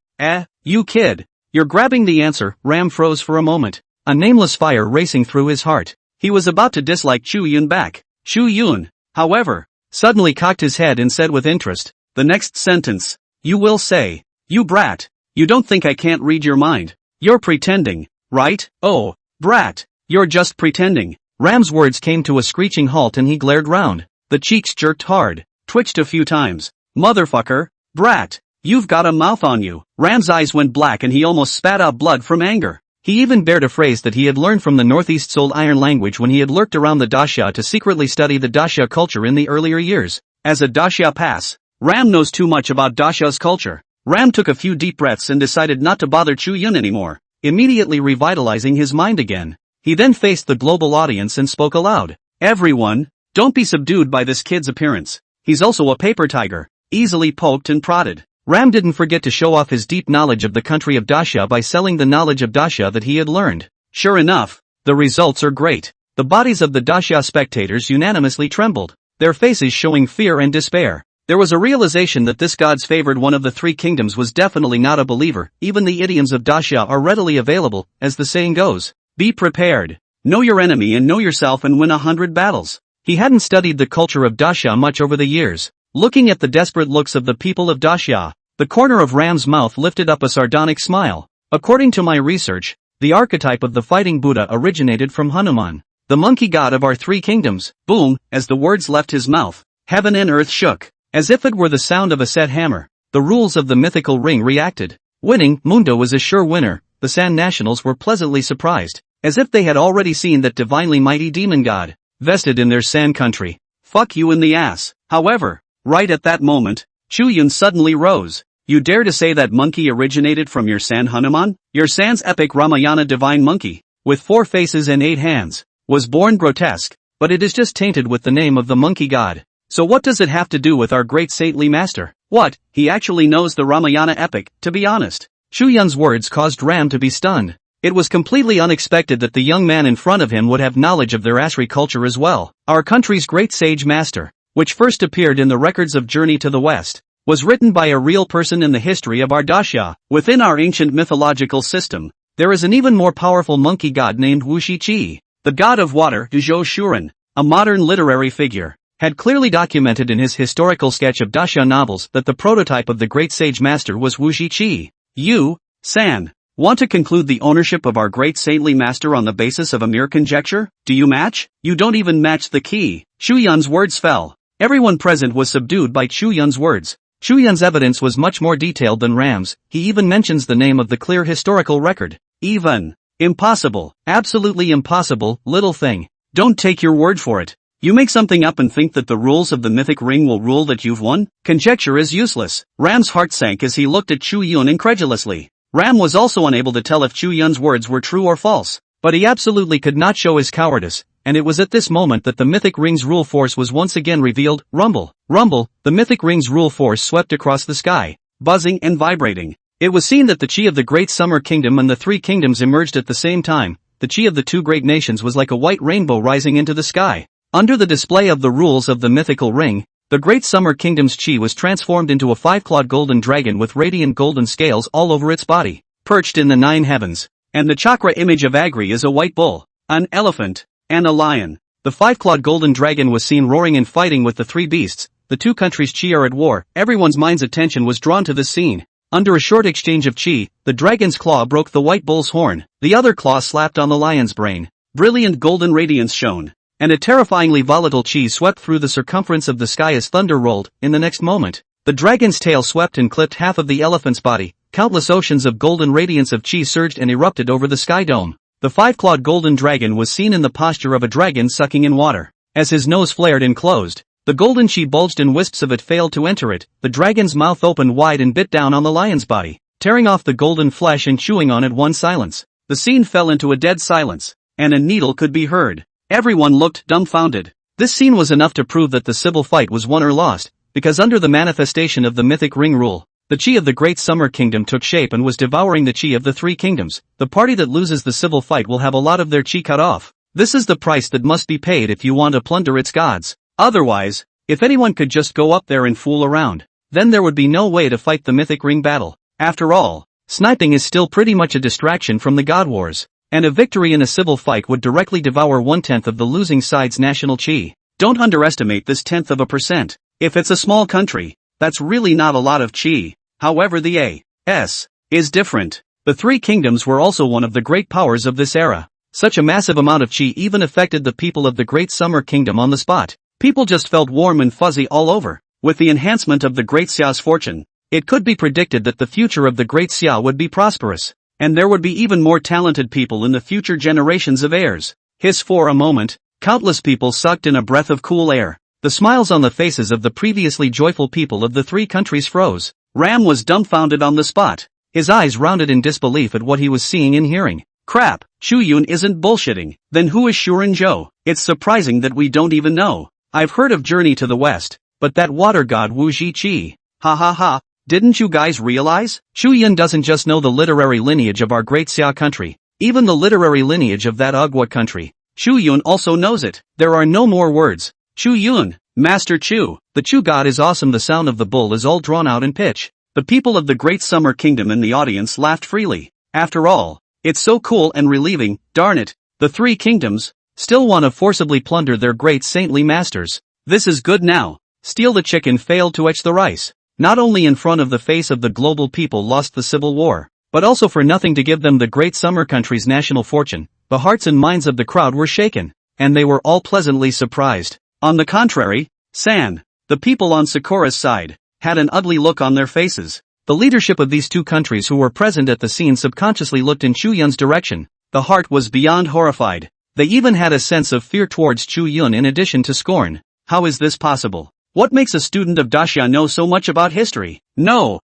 You kid. You're grabbing the answer. Ram froze for a moment, a nameless fire racing through his heart. He was about to dislike Chu Yun back. Chu Yun, however, suddenly cocked his head and said with interest, the next sentence. You will say, you brat. You don't think I can't read your mind. You're pretending, right? Oh, brat. You're just pretending. Ram's words came to a screeching halt and he glared round. The cheeks jerked hard, twitched a few times. Motherfucker, brat, you've got a mouth on you. Ram's eyes went black and he almost spat out blood from anger. He even bared a phrase that he had learned from the Northeast's old iron language when he had lurked around the Daxia to secretly study the Daxia culture in the earlier years. As a Daxia pass, Ram knows too much about Daxia's culture. Ram took a few deep breaths and decided not to bother Chu Yun anymore, immediately revitalizing his mind again. He then faced the global audience and spoke aloud. Everyone, don't be subdued by this kid's appearance. He's also a paper tiger, easily poked and prodded. Ram didn't forget to show off his deep knowledge of the country of Daxia by selling the knowledge of Daxia that he had learned. Sure enough, the results are great. The bodies of the Daxia spectators unanimously trembled, their faces showing fear and despair. There was a realization that this god's favored one of the three kingdoms was definitely not a believer. Even the idioms of Daxia are readily available, as the saying goes. Be prepared. Know your enemy and know yourself and win 100 battles. He hadn't studied the culture of Daxia much over the years, Looking at the desperate looks of the people of Daxia, the corner of Ram's mouth lifted up a sardonic smile. According to my research, the archetype of the fighting Buddha originated from Hanuman, the monkey god of our three kingdoms. Boom, as the words left his mouth, heaven and earth shook. As if it were the sound of a set hammer, the rules of the mythical ring reacted. Winning, Mundo was a sure winner. The San nationals were pleasantly surprised, as if they had already seen that divinely mighty demon god, vested in their San country. Fuck you in the ass. However, right at that moment, Chu Yun suddenly rose. You dare to say that monkey originated from your San Hanuman? Your San's epic Ramayana divine monkey, with 4 faces and 8 hands, was born grotesque, but it is just tainted with the name of the monkey god. So what does it have to do with our great saintly master? What, he actually knows the Ramayana epic, to be honest. Chu Yun's words caused Ram to be stunned. It was completely unexpected that the young man in front of him would have knowledge of their Asri culture as well. Our country's great sage master, which first appeared in the records of Journey to the West, was written by a real person in the history of our Daxia. Within our ancient mythological system, there is an even more powerful monkey god named Wu Shiqi. The god of water, Zhou Shuren, a modern literary figure, had clearly documented in his historical sketch of Daxia novels that the prototype of the great sage master was Wu Shiqi. You, San, want to conclude the ownership of our great saintly master on the basis of a mere conjecture? Do you match? You don't even match the key. Chu Yun's words fell. Everyone present was subdued by Chu Yun's words. Chu Yun's evidence was much more detailed than Ram's. He even mentions the name of the clear historical record. Even. Impossible. Absolutely impossible, little thing. Don't take your word for it. You make something up and think that the rules of the mythic ring will rule that you've won? Conjecture is useless. Ram's heart sank as he looked at Chu Yun incredulously. Ram was also unable to tell if Chu Yun's words were true or false, but he absolutely could not show his cowardice, and it was at this moment that the mythic ring's rule force was once again revealed. Rumble. Rumble, the mythic ring's rule force swept across the sky, buzzing and vibrating. It was seen that the chi of the Great Summer Kingdom and the three kingdoms emerged at the same time. The chi of the two great nations was like a white rainbow rising into the sky. Under the display of the rules of the mythical ring, the Great Summer Kingdom's chi was transformed into a 5-clawed golden dragon with radiant golden scales all over its body, perched in the 9 heavens. And the chakra image of Agri is a white bull, an elephant, and a lion. The 5-clawed golden dragon was seen roaring and fighting with the 3 beasts. The 2 countries' chi are at war. Everyone's mind's attention was drawn to this scene. Under a short exchange of chi, the dragon's claw broke the white bull's horn. The other claw slapped on the lion's brain. Brilliant golden radiance shone, and a terrifyingly volatile chi swept through the circumference of the sky as thunder rolled. In the next moment, the dragon's tail swept and clipped half of the elephant's body. Countless oceans of golden radiance of chi surged and erupted over the sky dome. The 5-clawed golden dragon was seen in the posture of a dragon sucking in water. As his nose flared and closed, the golden chi bulged and wisps of it failed to enter it. The dragon's mouth opened wide and bit down on the lion's body, tearing off the golden flesh and chewing on it. One silence. The scene fell into a dead silence, and a needle could be heard. Everyone looked dumbfounded. This scene was enough to prove that the civil fight was won or lost, because under the manifestation of the mythic ring rule, the chi of the Great Summer Kingdom took shape and was devouring the chi of the 3 kingdoms. The party that loses the civil fight will have a lot of their chi cut off. This is the price that must be paid if you want to plunder its gods. Otherwise, if anyone could just go up there and fool around, then there would be no way to fight the mythic ring battle. After all, sniping is still pretty much a distraction from the god wars, and a victory in a civil fight would directly devour 1/10 of the losing side's national chi. Don't underestimate this 0.1%. If it's a small country, that's really not a lot of chi. However, the A.S. is different. The 3 kingdoms were also one of the great powers of this era. Such a massive amount of chi even affected the people of the Great Summer Kingdom on the spot. People just felt warm and fuzzy all over. With the enhancement of the Great Xia's fortune, it could be predicted that the future of the Great Xia would be prosperous, and there would be even more talented people in the future generations of heirs. Hiss for a moment, countless people sucked in a breath of cool air. The smiles on the faces of the previously joyful people of the 3 countries froze. Ram was dumbfounded on the spot, his eyes rounded in disbelief at what he was seeing and hearing. Crap, Chu Yun isn't bullshitting. Then who is Shuren Zhou? It's surprising that we don't even know. I've heard of Journey to the West, but that water god Wu Shiqi. Ha ha ha, didn't you guys realize? Chu Yun doesn't just know the literary lineage of our great Xia country, even the literary lineage of that Agwa country. Chu Yun also knows it. There are no more words. Chu Yun, Master Chu. The Chu god is awesome. The sound of the bull is all drawn out in pitch. The people of the Great Summer Kingdom in the audience laughed freely. After all, it's so cool and relieving. Darn it, the 3 kingdoms still want to forcibly plunder their great saintly masters. This is good now. steal the chicken failed to etch the rice. Not only in front of the face of the global people lost the civil war, but also for nothing to give them the great summer country's national fortune. The hearts and minds of the crowd were shaken, and they were all pleasantly surprised. On the contrary, the people on Sakura's side, had an ugly look on their faces. The leadership of these two countries who were present at the scene subconsciously looked in Chu Yun's direction. The heart was beyond horrified. They even had a sense of fear towards Chu Yun in addition to scorn. How is this possible? What makes a student of daxia know so much about history? No.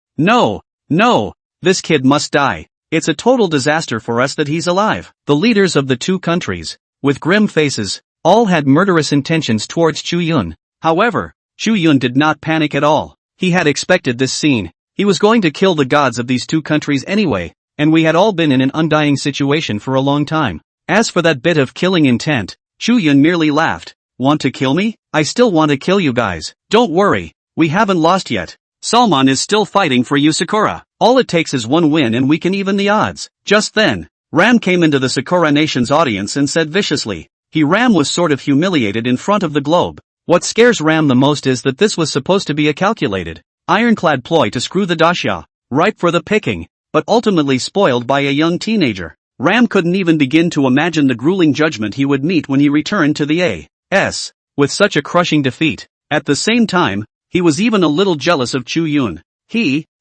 This kid must die. It's a total disaster for us that he's alive. The leaders of the two countries, with grim faces, all had murderous intentions towards Chu Yun. However, Chu Yun did not panic at all. He had expected this scene. He was going to kill the gods of these two countries anyway, and we had all been in an undying situation for a long time. As for that bit of killing intent, Chu Yun merely laughed. Want to kill me? I still want to kill you guys. Don't worry, we haven't lost yet. Salmon is still fighting for you, Sakura. All it takes is one win and we can even the odds. Just then, Ram came into the Sakura Nation's audience and said viciously. Ram was sort of humiliated in front of the globe. What scares Ram the most is that this was supposed to be a calculated, ironclad ploy to screw the daxia, ripe for the picking, but ultimately spoiled by a young teenager. Ram couldn't even begin to imagine the grueling judgment he would meet when he returned to the A.S. with such a crushing defeat. At the same time, he was even a little jealous of Chu Yun.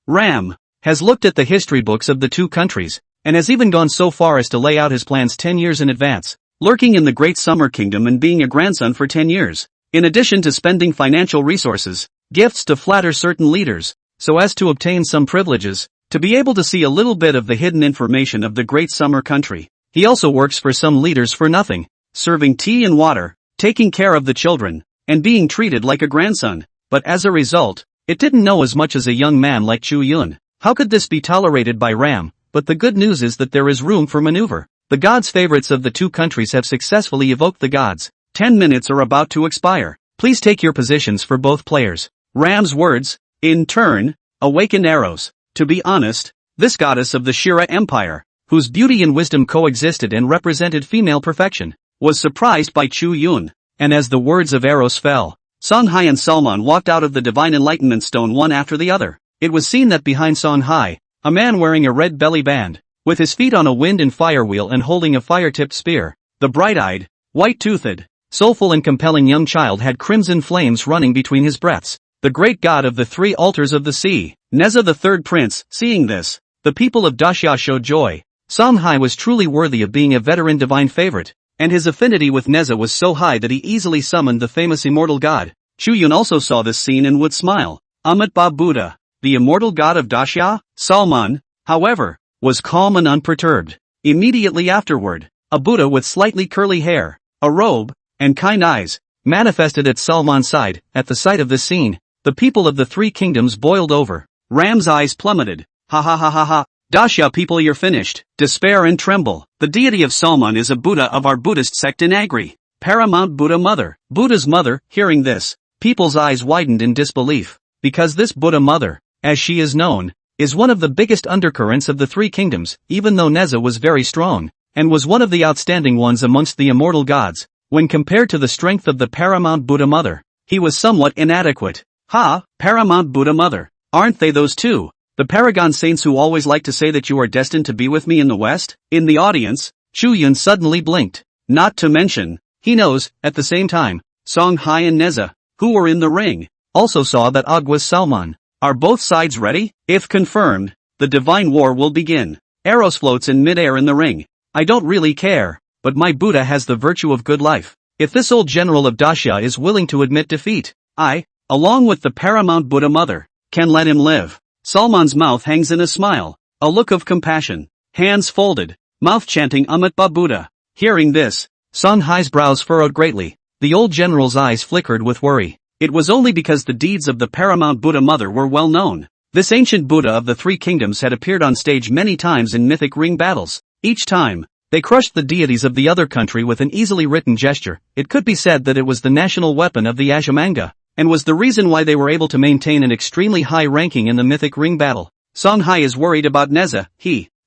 Ram, has looked at the history books of the two countries, and has even gone so far as to lay out his plans 10 years in advance, lurking in the Great Summer Kingdom and being a grandson for 10 years, in addition to spending financial resources, gifts to flatter certain leaders, so as to obtain some privileges, to be able to see a little bit of the hidden information of the Great Summer Country. He also works for some leaders for nothing, serving tea and water, taking care of the children, and being treated like a grandson. But as a result, it didn't know as much as a young man like Chu Yun. How could this be tolerated by Ram? But the good news is that there is room for maneuver. The gods' favorites of the two countries have successfully evoked the gods. 10 minutes are about to expire. Please take your positions for both players. Ram's words, in turn, awakened Eros. To be honest, this goddess of the Shira Empire, whose beauty and wisdom coexisted and represented female perfection, was surprised by Chu Yun. And as the words of Eros fell, Songhai and Salmon walked out of the Divine Enlightenment Stone one after the other. It was seen that behind Songhai, a man wearing a red belly band, with his feet on a wind and fire wheel and holding a fire-tipped spear, the bright-eyed, white-toothed, soulful and compelling young child had crimson flames running between his breaths. The great god of the three altars of the sea, Neza the third prince. Seeing this, the people of Daxia showed joy. Songhai was truly worthy of being a veteran divine favorite, and his affinity with Neza was so high that he easily summoned the famous immortal god. Chu Yun also saw this scene and would smile. Amitba Buddha, the immortal god of Daxia? Salmon, however, was calm and unperturbed. Immediately afterward, a Buddha with slightly curly hair, a robe, and kind eyes, manifested at Salman's side. At the sight of this scene, the people of the three kingdoms boiled over. Ram's eyes plummeted. Ha ha ha ha ha. Daxia people, you're finished. Despair and tremble. The deity of Salman is a Buddha of our Buddhist sect in Agri. Paramount Buddha Mother. Buddha's mother. Hearing this, people's eyes widened in disbelief, because this Buddha Mother, as she is known, is one of the biggest undercurrents of the three kingdoms. Even though Neza was very strong, and was one of the outstanding ones amongst the immortal gods, when compared to the strength of the Paramount Buddha Mother, he was somewhat inadequate. Ha, Paramount Buddha Mother. Aren't they those two, the paragon saints who always like to say that you are destined to be with me in the West? In the audience, Chu Yun suddenly blinked. Not to mention, he knows, at the same time, Songhai and Neza, who were in the ring, also saw that Og was Salman. Are both sides ready? If confirmed, the divine war will begin. Eros floats in midair in the ring. I don't really care, but my Buddha has the virtue of good life. If this old general of Daxia is willing to admit defeat, I, along with the Paramount Buddha Mother, can let him live. Salman's mouth hangs in a smile, a look of compassion, hands folded, mouth chanting Amitba Buddha. Hearing this, Songhai's brows furrowed greatly. The old general's eyes flickered with worry. It was only because the deeds of the Paramount Buddha Mother were well known. This ancient Buddha of the three kingdoms had appeared on stage many times in mythic ring battles. Each time, they crushed the deities of the other country with an easily written gesture. It could be said that it was the national weapon of the Azhamanga, and was the reason why they were able to maintain an extremely high ranking in the mythic ring battle. Songhai is worried about Neza.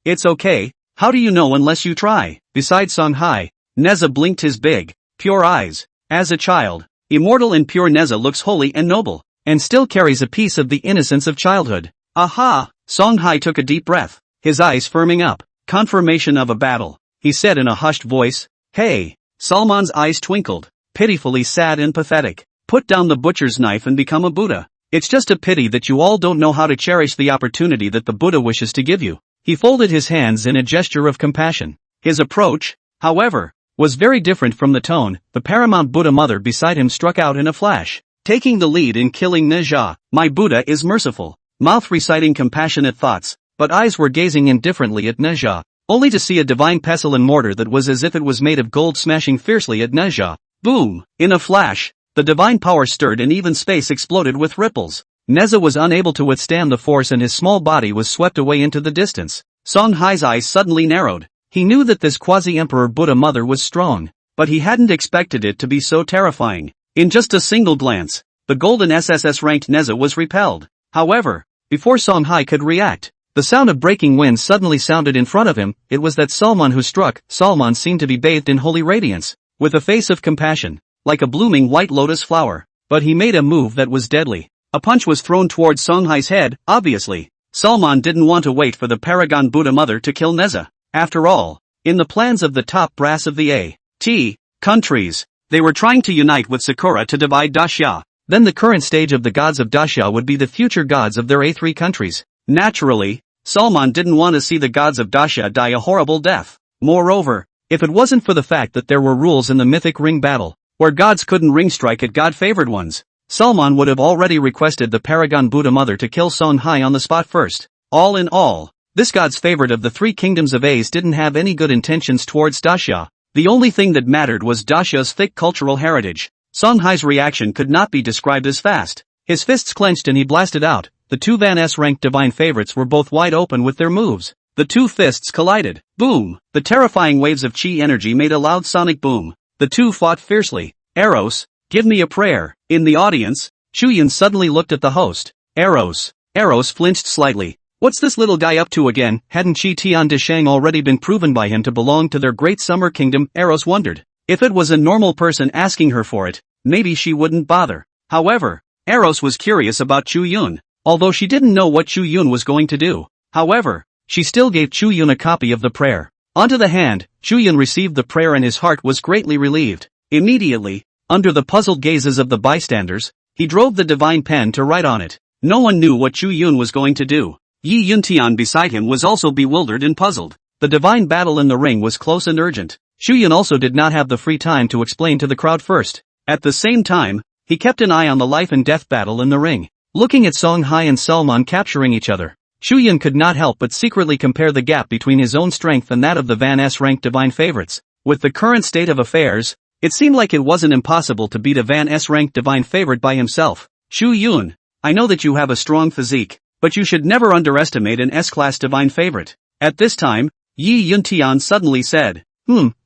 It's okay, how do you know unless you try? Besides Songhai, Neza blinked his big, pure eyes. As a child, Immortal and pure Neza looks holy and noble, and still carries a piece of the innocence of childhood. Aha! Songhai took a deep breath, his eyes firming up. Confirmation of a battle, he said in a hushed voice. Hey! Salman's eyes twinkled, pitifully sad and pathetic. Put down the butcher's knife and become a Buddha. It's just a pity that you all don't know how to cherish the opportunity that the Buddha wishes to give you. He folded his hands in a gesture of compassion. His approach, however, was very different from the tone. The paramount Buddha mother beside him struck out in a flash, taking the lead in killing Neja. My Buddha is merciful, mouth reciting compassionate thoughts, but eyes were gazing indifferently at Neja, only to see a divine pestle and mortar that was as if it was made of gold smashing fiercely at Neja. Boom! In a flash, the divine power stirred and even space exploded with ripples. Neza was unable to withstand the force and his small body was swept away into the distance. Songhai's eyes suddenly narrowed. He knew that this quasi-emperor Buddha mother was strong, but he hadn't expected it to be so terrifying. In just a single glance, the golden SSS-ranked Neza was repelled. However, before Songhai could react, the sound of breaking wind suddenly sounded in front of him. It was that Salman who struck. Salman seemed to be bathed in holy radiance, with a face of compassion, like a blooming white lotus flower. But he made a move that was deadly. A punch was thrown towards Songhai's head. Obviously, Salman didn't want to wait for the paragon Buddha mother to kill Neza. After all, in the plans of the top brass of the A.T. countries, they were trying to unite with Sakura to divide Daxia. Then the current stage of the gods of Daxia would be the future gods of their A3 countries. Naturally, Salman didn't want to see the gods of Daxia die a horrible death. Moreover, if it wasn't for the fact that there were rules in the mythic ring battle, where gods couldn't ring strike at god-favored ones, Salman would have already requested the paragon Buddha mother to kill Songhai on the spot first. All in all, this god's favorite of the three kingdoms of A's didn't have any good intentions towards Daxia. The only thing that mattered was Daxia's thick cultural heritage. Songhai's reaction could not be described as fast. His fists clenched and he blasted out. The two Van S-ranked divine favorites were both wide open with their moves. The two fists collided. Boom! The terrifying waves of chi energy made a loud sonic boom. The two fought fiercely. Eros, give me a prayer. In the audience, Chu Yun suddenly looked at the host. Eros flinched slightly. What's this little guy up to again? Hadn't Chi Tian de Shang already been proven by him to belong to their great summer kingdom? Eros wondered. If it was a normal person asking her for it, maybe she wouldn't bother. However, Eros was curious about Chu Yun, although she didn't know what Chu Yun was going to do. However, she still gave Chu Yun a copy of the prayer. Onto the hand, Chu Yun received the prayer and his heart was greatly relieved. Immediately, under the puzzled gazes of the bystanders, he drove the divine pen to write on it. No one knew what Chu Yun was going to do. Yi Yuntian beside him was also bewildered and puzzled. The divine battle in the ring was close and urgent. Chu Yun also did not have the free time to explain to the crowd first. At the same time, he kept an eye on the life and death battle in the ring. Looking at Songhai and Salman capturing each other, Chu Yun could not help but secretly compare the gap between his own strength and that of the Van S-ranked divine favorites. With the current state of affairs, it seemed like it wasn't impossible to beat a Van S-ranked divine favorite by himself. Chu Yun, I know that you have a strong physique, but you should never underestimate an S-class divine favorite. At this time, Yi Yuntian suddenly said.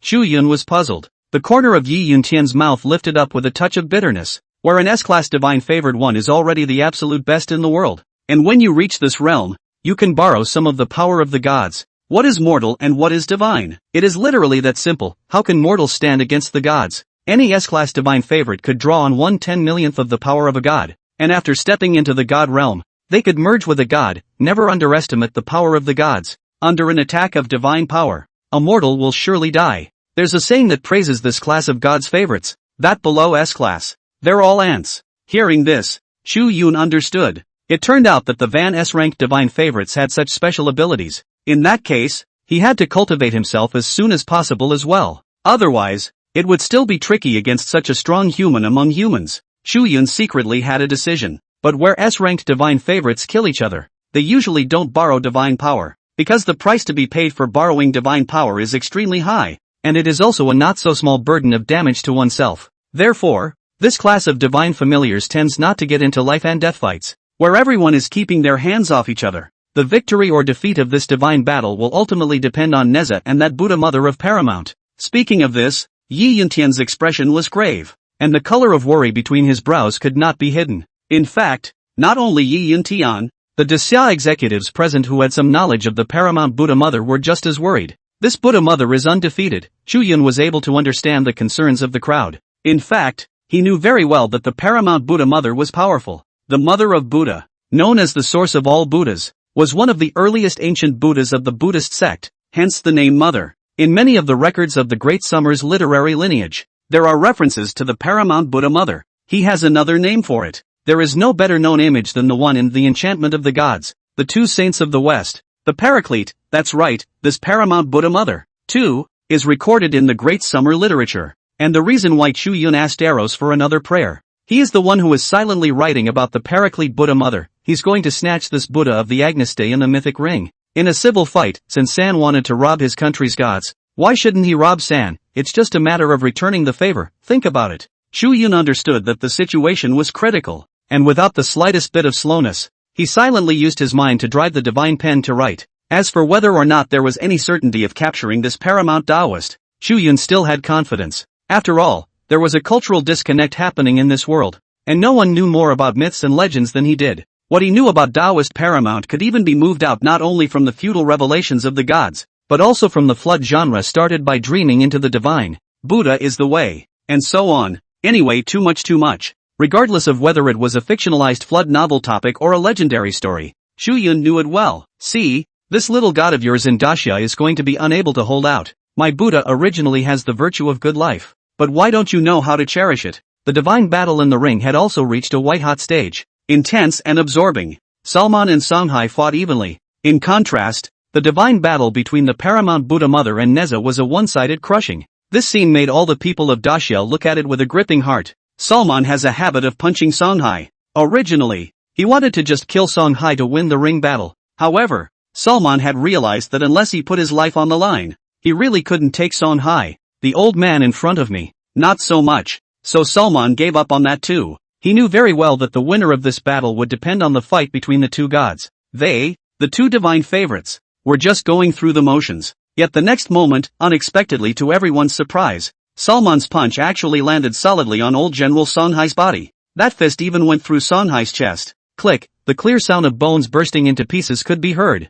Chu Yun was puzzled. The corner of Yi Yuntian's mouth lifted up with a touch of bitterness. Where an S-class divine favored one is already the absolute best in the world. And when you reach this realm, you can borrow some of the power of the gods. What is mortal and what is divine? It is literally that simple. How can mortals stand against the gods? Any S-class divine favorite could draw on 1/10,000,000th of the power of a god. And after stepping into the god realm, they could merge with a god. Never underestimate the power of the gods. Under an attack of divine power, a mortal will surely die. There's a saying that praises this class of gods' favorites, that below S-class, they're all ants. Hearing this, Chu Yun understood. It turned out that the Van S-ranked divine favorites had such special abilities. In that case, he had to cultivate himself as soon as possible as well. Otherwise, it would still be tricky against such a strong human among humans. Chu Yun secretly had a decision. But where S-ranked divine favorites kill each other, they usually don't borrow divine power, because the price to be paid for borrowing divine power is extremely high, and it is also a not-so-small burden of damage to oneself. Therefore, this class of divine familiars tends not to get into life and death fights, where everyone is keeping their hands off each other. The victory or defeat of this divine battle will ultimately depend on Neza and that Buddha mother of Paramount. Speaking of this, Yi Yuntian's expression was grave, and the color of worry between his brows could not be hidden. In fact, not only Yi Yuntian, the Daxia executives present who had some knowledge of the Paramount Buddha mother were just as worried. This Buddha mother is undefeated. Chu Yun was able to understand the concerns of the crowd. In fact, He knew very well that the paramount Buddha mother was powerful. The mother of Buddha, known as the source of all Buddhas, was one of the earliest ancient Buddhas of the Buddhist sect, hence the name mother. In many of the records of the Great Summer's literary lineage, there are references to the paramount Buddha mother. He has another name for it. There is no better known image than the one in The Enchantment of the Gods, the two saints of the West. The Paraclete, that's right, this paramount Buddha mother, too, is recorded in the Great Summer literature. And the reason why Chu Yun asked Eros for another prayer. He is the one who is silently writing about the Paraclete Buddha mother. He's going to snatch this Buddha of the Agniste in the mythic ring. In a civil fight, since San wanted to rob his country's gods, why shouldn't he rob San? It's just a matter of returning the favor. Think about it. Chu Yun understood that the situation was critical, and without the slightest bit of slowness, he silently used his mind to drive the divine pen to write. As for whether or not there was any certainty of capturing this paramount Taoist, Chu Yun still had confidence. After all, there was a cultural disconnect happening in this world, and no one knew more about myths and legends than he did. What he knew about Taoist paramount could even be moved out not only from the feudal revelations of the gods, but also from the flood genre started by dreaming into the divine. Buddha is the way, and so on. Anyway, too much. Regardless of whether it was a fictionalized flood novel topic or a legendary story, Chu Yun knew it well. See, this little god of yours in Dacia is going to be unable to hold out. My Buddha originally has the virtue of good life, but why don't you know how to cherish it? The divine battle in the ring had also reached a white-hot stage. Intense and absorbing. Salman and Songhai fought evenly. In contrast, the divine battle between the paramount Buddha mother and Neza was a one-sided crushing. This scene made all the people of Dacia look at it with a gripping heart. Salman has a habit of punching Songhai. Originally, he wanted to just kill Songhai to win the ring battle. However, Salman had realized that unless he put his life on the line, he really couldn't take Songhai. The old man in front of me, not so much. So Salman gave up on that too. He knew very well that the winner of this battle would depend on the fight between the two gods. They, the two divine favorites, were just going through the motions. Yet the next moment, unexpectedly to everyone's surprise, Salman's punch actually landed solidly on old General Songhai's body. That fist even went through Songhai's chest. Click, the clear sound of bones bursting into pieces could be heard.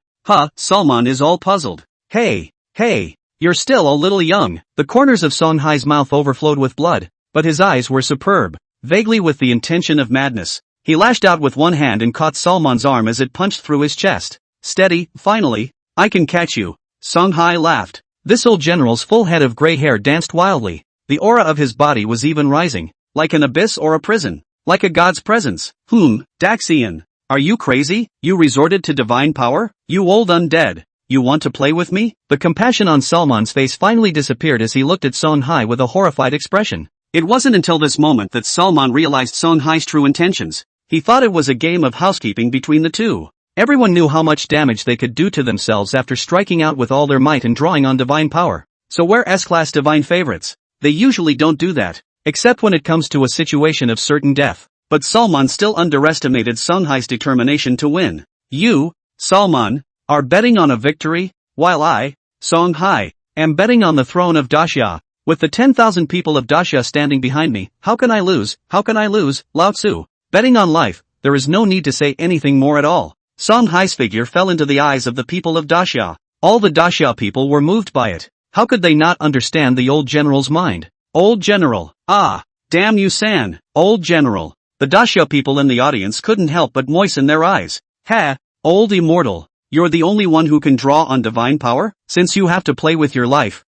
Salman is all puzzled. Hey, you're still a little young. The corners of Songhai's mouth overflowed with blood, but his eyes were superb. Vaguely with the intention of madness, he lashed out with one hand and caught Salman's arm as it punched through his chest. Steady, finally, I can catch you. Songhai laughed. This old general's full head of gray hair danced wildly. The aura of his body was even rising, like an abyss or a prison, like a god's presence. Daxian, are you crazy? You resorted to divine power? You old undead. You want to play with me? The compassion on Salman's face finally disappeared as he looked at Songhai with a horrified expression. It wasn't until this moment that Salman realized Songhai's true intentions. He thought it was a game of housekeeping between the two. Everyone knew how much damage they could do to themselves after striking out with all their might and drawing on divine power. So where S-class divine favorites? They usually don't do that, except when it comes to a situation of certain death. But Salman still underestimated Songhai's determination to win. You, Salman, are betting on a victory, while I, Songhai, am betting on the throne of Dacia. With the 10,000 people of Dacia standing behind me, how can I lose? Lao Tzu. Betting on life, there is no need to say anything more at all. Songhai's figure fell into the eyes of the people of Dacia. All the Dacia people were moved by it. How could they not understand the old general's mind? Old general. Damn you San. Old general. The Dacia people in the audience couldn't help but moisten their eyes. Old immortal. You're the only one who can draw on divine power? Since you have to play with your life,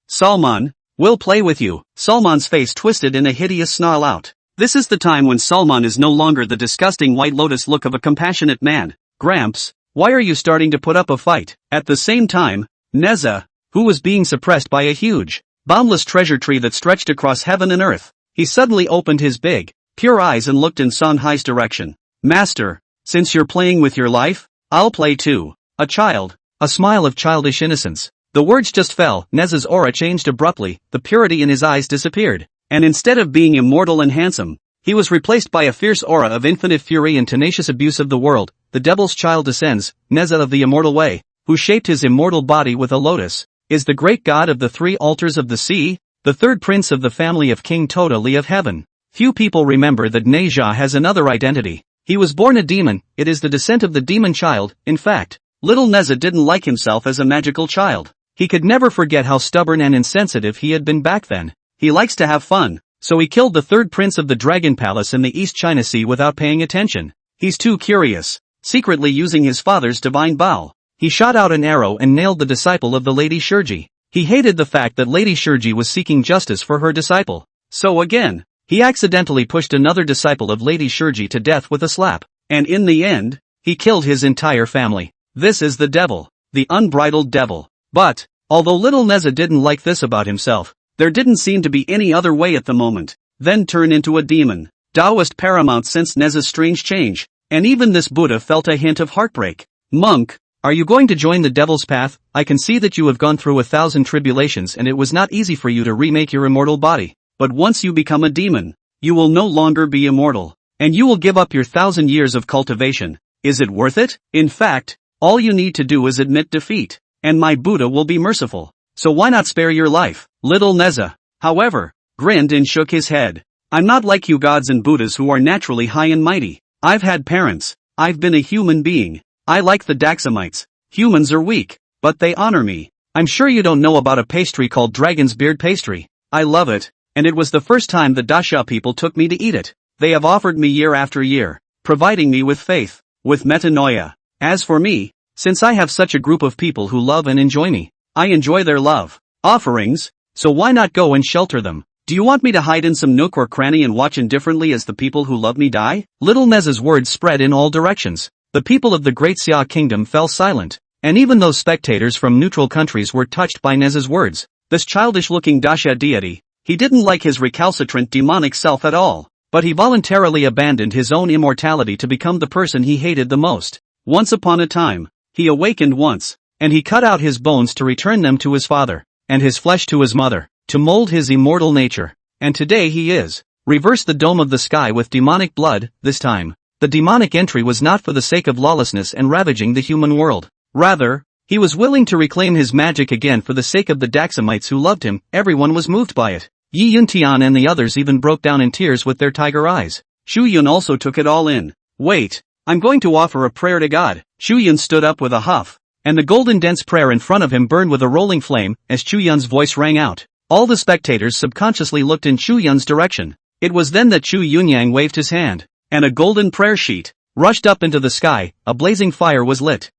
Salman, will play with you. Salman's face twisted in a hideous snarl out. This is the time when Salman is no longer the disgusting white lotus look of a compassionate man. Gramps, why are you starting to put up a fight? At the same time, Neza, who was being suppressed by a huge, boundless treasure tree that stretched across heaven and earth, he suddenly opened his big, pure eyes and looked in Songhai's direction. Master, since you're playing with your life, I'll play too. A child, a smile of childish innocence. The words just fell. Neza's aura changed abruptly, the purity in his eyes disappeared, and instead of being immortal and handsome, he was replaced by a fierce aura of infinite fury and tenacious abuse of the world. The devil's child descends. Neza of the immortal way, who shaped his immortal body with a lotus, is the great god of the three altars of the sea, the third prince of the family of King Totali of heaven. Few people remember that Neja has another identity. He was born a demon. It is the descent of the demon child. In fact, little Neza didn't like himself as a magical child. He could never forget how stubborn and insensitive he had been back then. He likes to have fun, so he killed the third prince of the Dragon Palace in the East China Sea without paying attention. He's too curious. Secretly using his father's divine bow, he shot out an arrow and nailed the disciple of the Lady Shurji. He hated the fact that Lady Shurji was seeking justice for her disciple. So again, he accidentally pushed another disciple of Lady Shurji to death with a slap. And in the end, he killed his entire family. This is the devil. The unbridled devil. But, although little Neza didn't like this about himself, there didn't seem to be any other way at the moment. Then turn into a demon. Taoist paramount sensed Neza's strange change, and even this Buddha felt a hint of heartbreak. Monk, are you going to join the devil's path? I can see that you have gone through 1,000 tribulations and it was not easy for you to remake your immortal body. But once you become a demon, you will no longer be immortal, and you will give up your 1,000 years of cultivation. Is it worth it? In fact, all you need to do is admit defeat, and my Buddha will be merciful. So why not spare your life? Little Neza, however, grinned and shook his head. I'm not like you gods and Buddhas who are naturally high and mighty. I've had parents. I've been a human being. I like the Daxamites. Humans are weak, but they honor me. I'm sure you don't know about a pastry called Dragon's Beard pastry. I love it, and it was the first time the Dasha people took me to eat it. They have offered me year after year, providing me with faith, with metanoia. As for me, since I have such a group of people who love and enjoy me, I enjoy their love offerings, so why not go and shelter them? Do you want me to hide in some nook or cranny and watch indifferently as the people who love me die? Little Neza's words spread in all directions. The people of the Great Xia Kingdom fell silent, and even those spectators from neutral countries were touched by Neza's words. This childish-looking Dasha deity, he didn't like his recalcitrant demonic self at all, but he voluntarily abandoned his own immortality to become the person he hated the most. Once upon a time, he awakened once, and he cut out his bones to return them to his father, and his flesh to his mother, to mold his immortal nature. And today he is. Reverse the dome of the sky with demonic blood. This time, the demonic entry was not for the sake of lawlessness and ravaging the human world. Rather, he was willing to reclaim his magic again for the sake of the Daxamites who loved him. Everyone was moved by it. Yi Yuntian and the others even broke down in tears with their tiger eyes. Chu Yun also took it all in. Wait, I'm going to offer a prayer to God. Chu Yun stood up with a huff, and the golden dense prayer in front of him burned with a rolling flame as Chu Yun's voice rang out. All the spectators subconsciously looked in Chu Yun's direction. It was then that Chu Yunyang waved his hand, and a golden prayer sheet rushed up into the sky. A blazing fire was lit.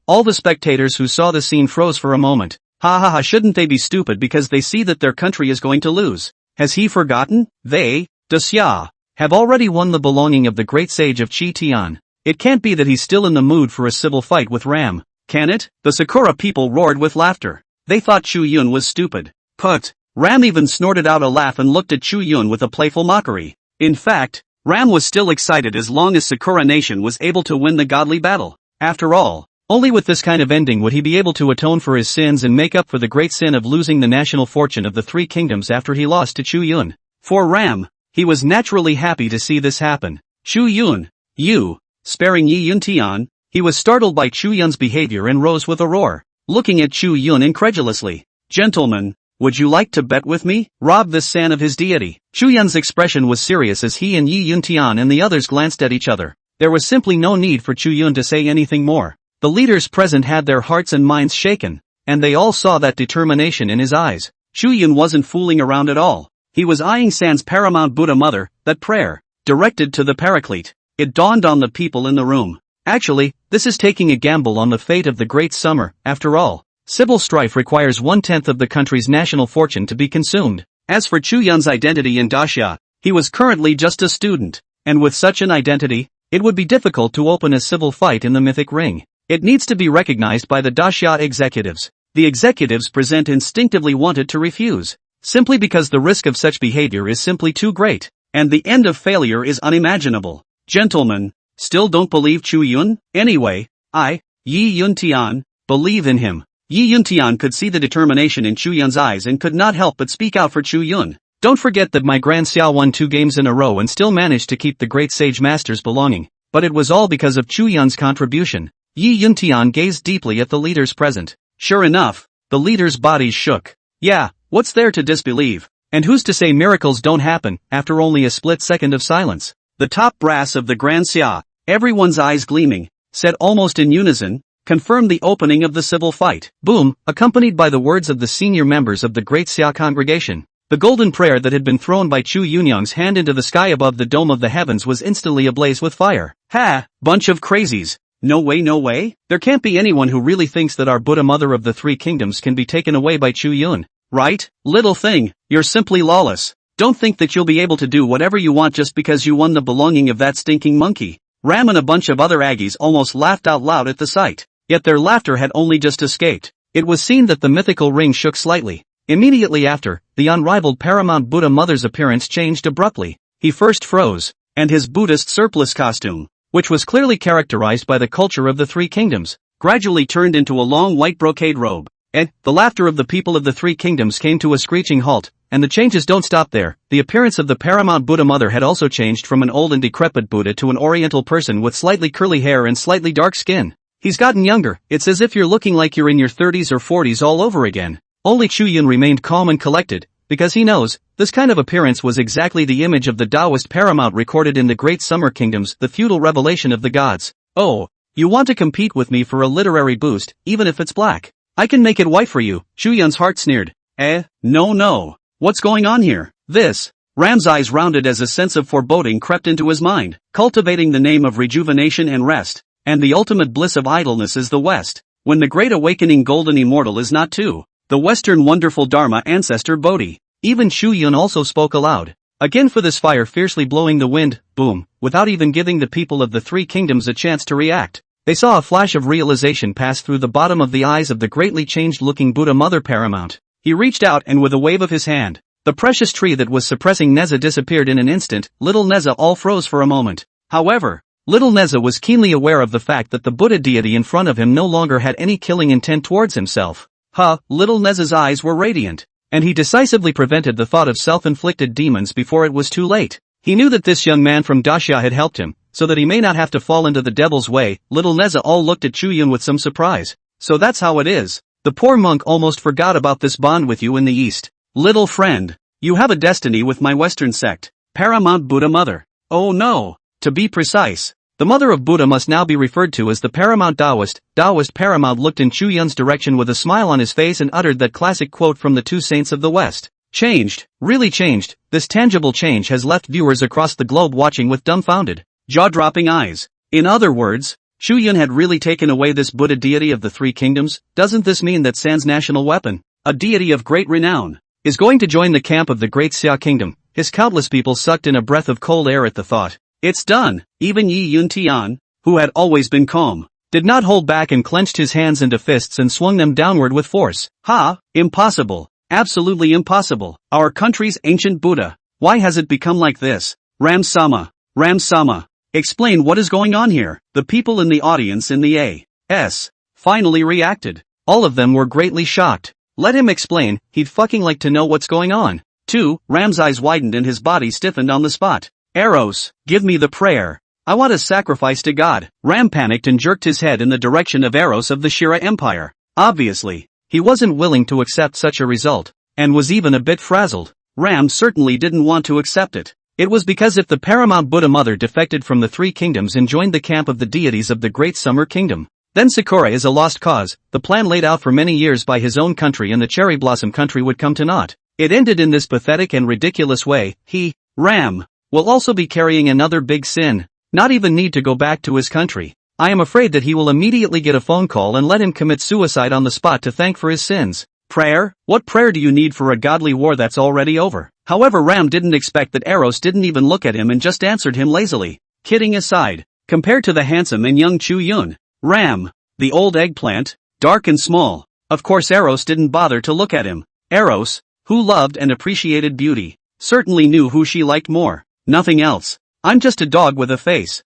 All the spectators who saw the scene froze for a moment. Shouldn't they be stupid because they see that their country is going to lose? Has he forgotten? They, Xia, have already won the belonging of the great sage of Qi Tian. It can't be that he's still in the mood for a civil fight with Ram, can it? The Sakura people roared with laughter. They thought Chu Yun was stupid. Ram even snorted out a laugh and looked at Chu Yun with a playful mockery. In fact, Ram was still excited as long as Sakura Nation was able to win the godly battle. After all, only with this kind of ending would he be able to atone for his sins and make up for the great sin of losing the national fortune of the three kingdoms after he lost to Chu Yun. For Ram, he was naturally happy to see this happen. Chu Yun, you, sparing Yi Yuntian, he was startled by Chu Yun's behavior and rose with a roar, looking at Chu Yun incredulously. Gentlemen, would you like to bet with me? Rob this san of his deity. Chu Yun's expression was serious as he and Yi Yuntian and the others glanced at each other. There was simply no need for Chu Yun to say anything more. The leaders present had their hearts and minds shaken, and they all saw that determination in his eyes. Chu Yun wasn't fooling around at all. He was eyeing San's paramount Buddha mother, that prayer, directed to the Paraclete. It dawned on the people in the room. Actually, this is taking a gamble on the fate of the great summer. After all, civil strife requires 1/10 of the country's national fortune to be consumed. As for Chu Yun's identity in Daxia, he was currently just a student, and with such an identity, it would be difficult to open a civil fight in the mythic ring. It needs to be recognized by the Daxia executives. The executives present instinctively wanted to refuse, simply because the risk of such behavior is simply too great, and the end of failure is unimaginable. Gentlemen, still don't believe Chu Yun? Anyway, I, Yi Yuntian, believe in him. Yi Yuntian could see the determination in Chu Yun's eyes and could not help but speak out for Chu Yun. Don't forget that my Grand Xiao won 2 games in a row and still managed to keep the great sage master's belonging, but it was all because of Chu Yun's contribution. Yi Yuntian gazed deeply at the leaders present. Sure enough, the leaders' bodies shook. Yeah, what's there to disbelieve? And who's to say miracles don't happen after only a split second of silence? The top brass of the Grand Xia, everyone's eyes gleaming, said almost in unison, confirmed the opening of the civil fight. Boom, accompanied by the words of the senior members of the Great Xia congregation. The golden prayer that had been thrown by Chu Yunyang's hand into the sky above the dome of the heavens was instantly ablaze with fire. Ha! Bunch of crazies. No way, no way? There can't be anyone who really thinks that our Buddha mother of the three kingdoms can be taken away by Chu Yun. Right? Little thing, you're simply lawless. Don't think that you'll be able to do whatever you want just because you won the belonging of that stinking monkey. Ram and a bunch of other Aggies almost laughed out loud at the sight. Yet their laughter had only just escaped. It was seen that the mythical ring shook slightly. Immediately after, the unrivaled paramount Buddha mother's appearance changed abruptly. He first froze, and his Buddhist surplice costume, which was clearly characterized by the culture of the three kingdoms, gradually turned into a long white brocade robe. And the laughter of the people of the three kingdoms came to a screeching halt, and the changes don't stop there. The appearance of the paramount Buddha mother had also changed from an old and decrepit Buddha to an oriental person with slightly curly hair and slightly dark skin. He's gotten younger. It's as if you're looking like you're in your 30s or 40s all over again. Only Chu Yun remained calm and collected, because he knows, this kind of appearance was exactly the image of the Taoist paramount recorded in the Great Summer Kingdoms, the feudal revelation of the gods. Oh, you want to compete with me for a literary boost, even if it's black? I can make it white for you. Chu Yun's heart sneered. No. What's going on here? This. Ram's eyes rounded as a sense of foreboding crept into his mind. Cultivating the name of rejuvenation and rest, and the ultimate bliss of idleness is the West. When the great awakening golden immortal is not too. The Western wonderful Dharma ancestor Bodhi. Even Chu Yun also spoke aloud. Again for this fire fiercely blowing the wind, boom, without even giving the people of the three kingdoms a chance to react. They saw a flash of realization pass through the bottom of the eyes of the greatly changed-looking Buddha Mother Paramount. He reached out and with a wave of his hand, the precious tree that was suppressing Neza disappeared in an instant. Little Neza all froze for a moment. However, little Neza was keenly aware of the fact that the Buddha deity in front of him no longer had any killing intent towards himself. Little Neza's eyes were radiant, and he decisively prevented the thought of self-inflicted demons before it was too late. He knew that this young man from Daxia had helped him, so that he may not have to fall into the devil's way. Little Neza all looked at Chu Yun with some surprise. So that's how it is. The poor monk almost forgot about this bond with you in the East. Little friend, you have a destiny with my Western sect, Paramount Buddha Mother. Oh no! To be precise, the Mother of Buddha must now be referred to as the Paramount Taoist. Taoist Paramount looked in Chu Yun's direction with a smile on his face and uttered that classic quote from the two saints of the West. Changed, really changed. This tangible change has left viewers across the globe watching with dumbfounded, jaw-dropping eyes. In other words, Chu Yun had really taken away this Buddha deity of the three kingdoms. Doesn't this mean that San's national weapon, a deity of great renown, is going to join the camp of the great Xia kingdom? His countless people sucked in a breath of cold air at the thought. It's done. Even Yi Yun Tian, who had always been calm, did not hold back and clenched his hands into fists and swung them downward with force. Impossible. Absolutely impossible. Our country's ancient Buddha. Why has it become like this? Ram-sama. Explain what is going on here. The people in the audience in the A.S. finally reacted. All of them were greatly shocked. Let him explain. He'd fucking like to know what's going on. 2. Ram's eyes widened and his body stiffened on the spot. Eros, give me the prayer. I want a sacrifice to God. Ram panicked and jerked his head in the direction of Eros of the Shira Empire. Obviously, he wasn't willing to accept such a result, and was even a bit frazzled. Ram certainly didn't want to accept it. It was because if the Paramount Buddha Mother defected from the three kingdoms and joined the camp of the deities of the Great Summer Kingdom, then Sakura is a lost cause. The plan laid out for many years by his own country and the Cherry Blossom country would come to naught. It ended in this pathetic and ridiculous way. He, Ram, will also be carrying another big sin. Not even need to go back to his country. I am afraid that he will immediately get a phone call and let him commit suicide on the spot to thank for his sins. Prayer? What prayer do you need for a godly war that's already over? However, Ram didn't expect that Eros didn't even look at him and just answered him lazily. Kidding aside, compared to the handsome and young Chu Yun, Ram, the old eggplant, dark and small, of course Eros didn't bother to look at him. Eros, who loved and appreciated beauty, certainly knew who she liked more. Nothing else. I'm just a dog with a face.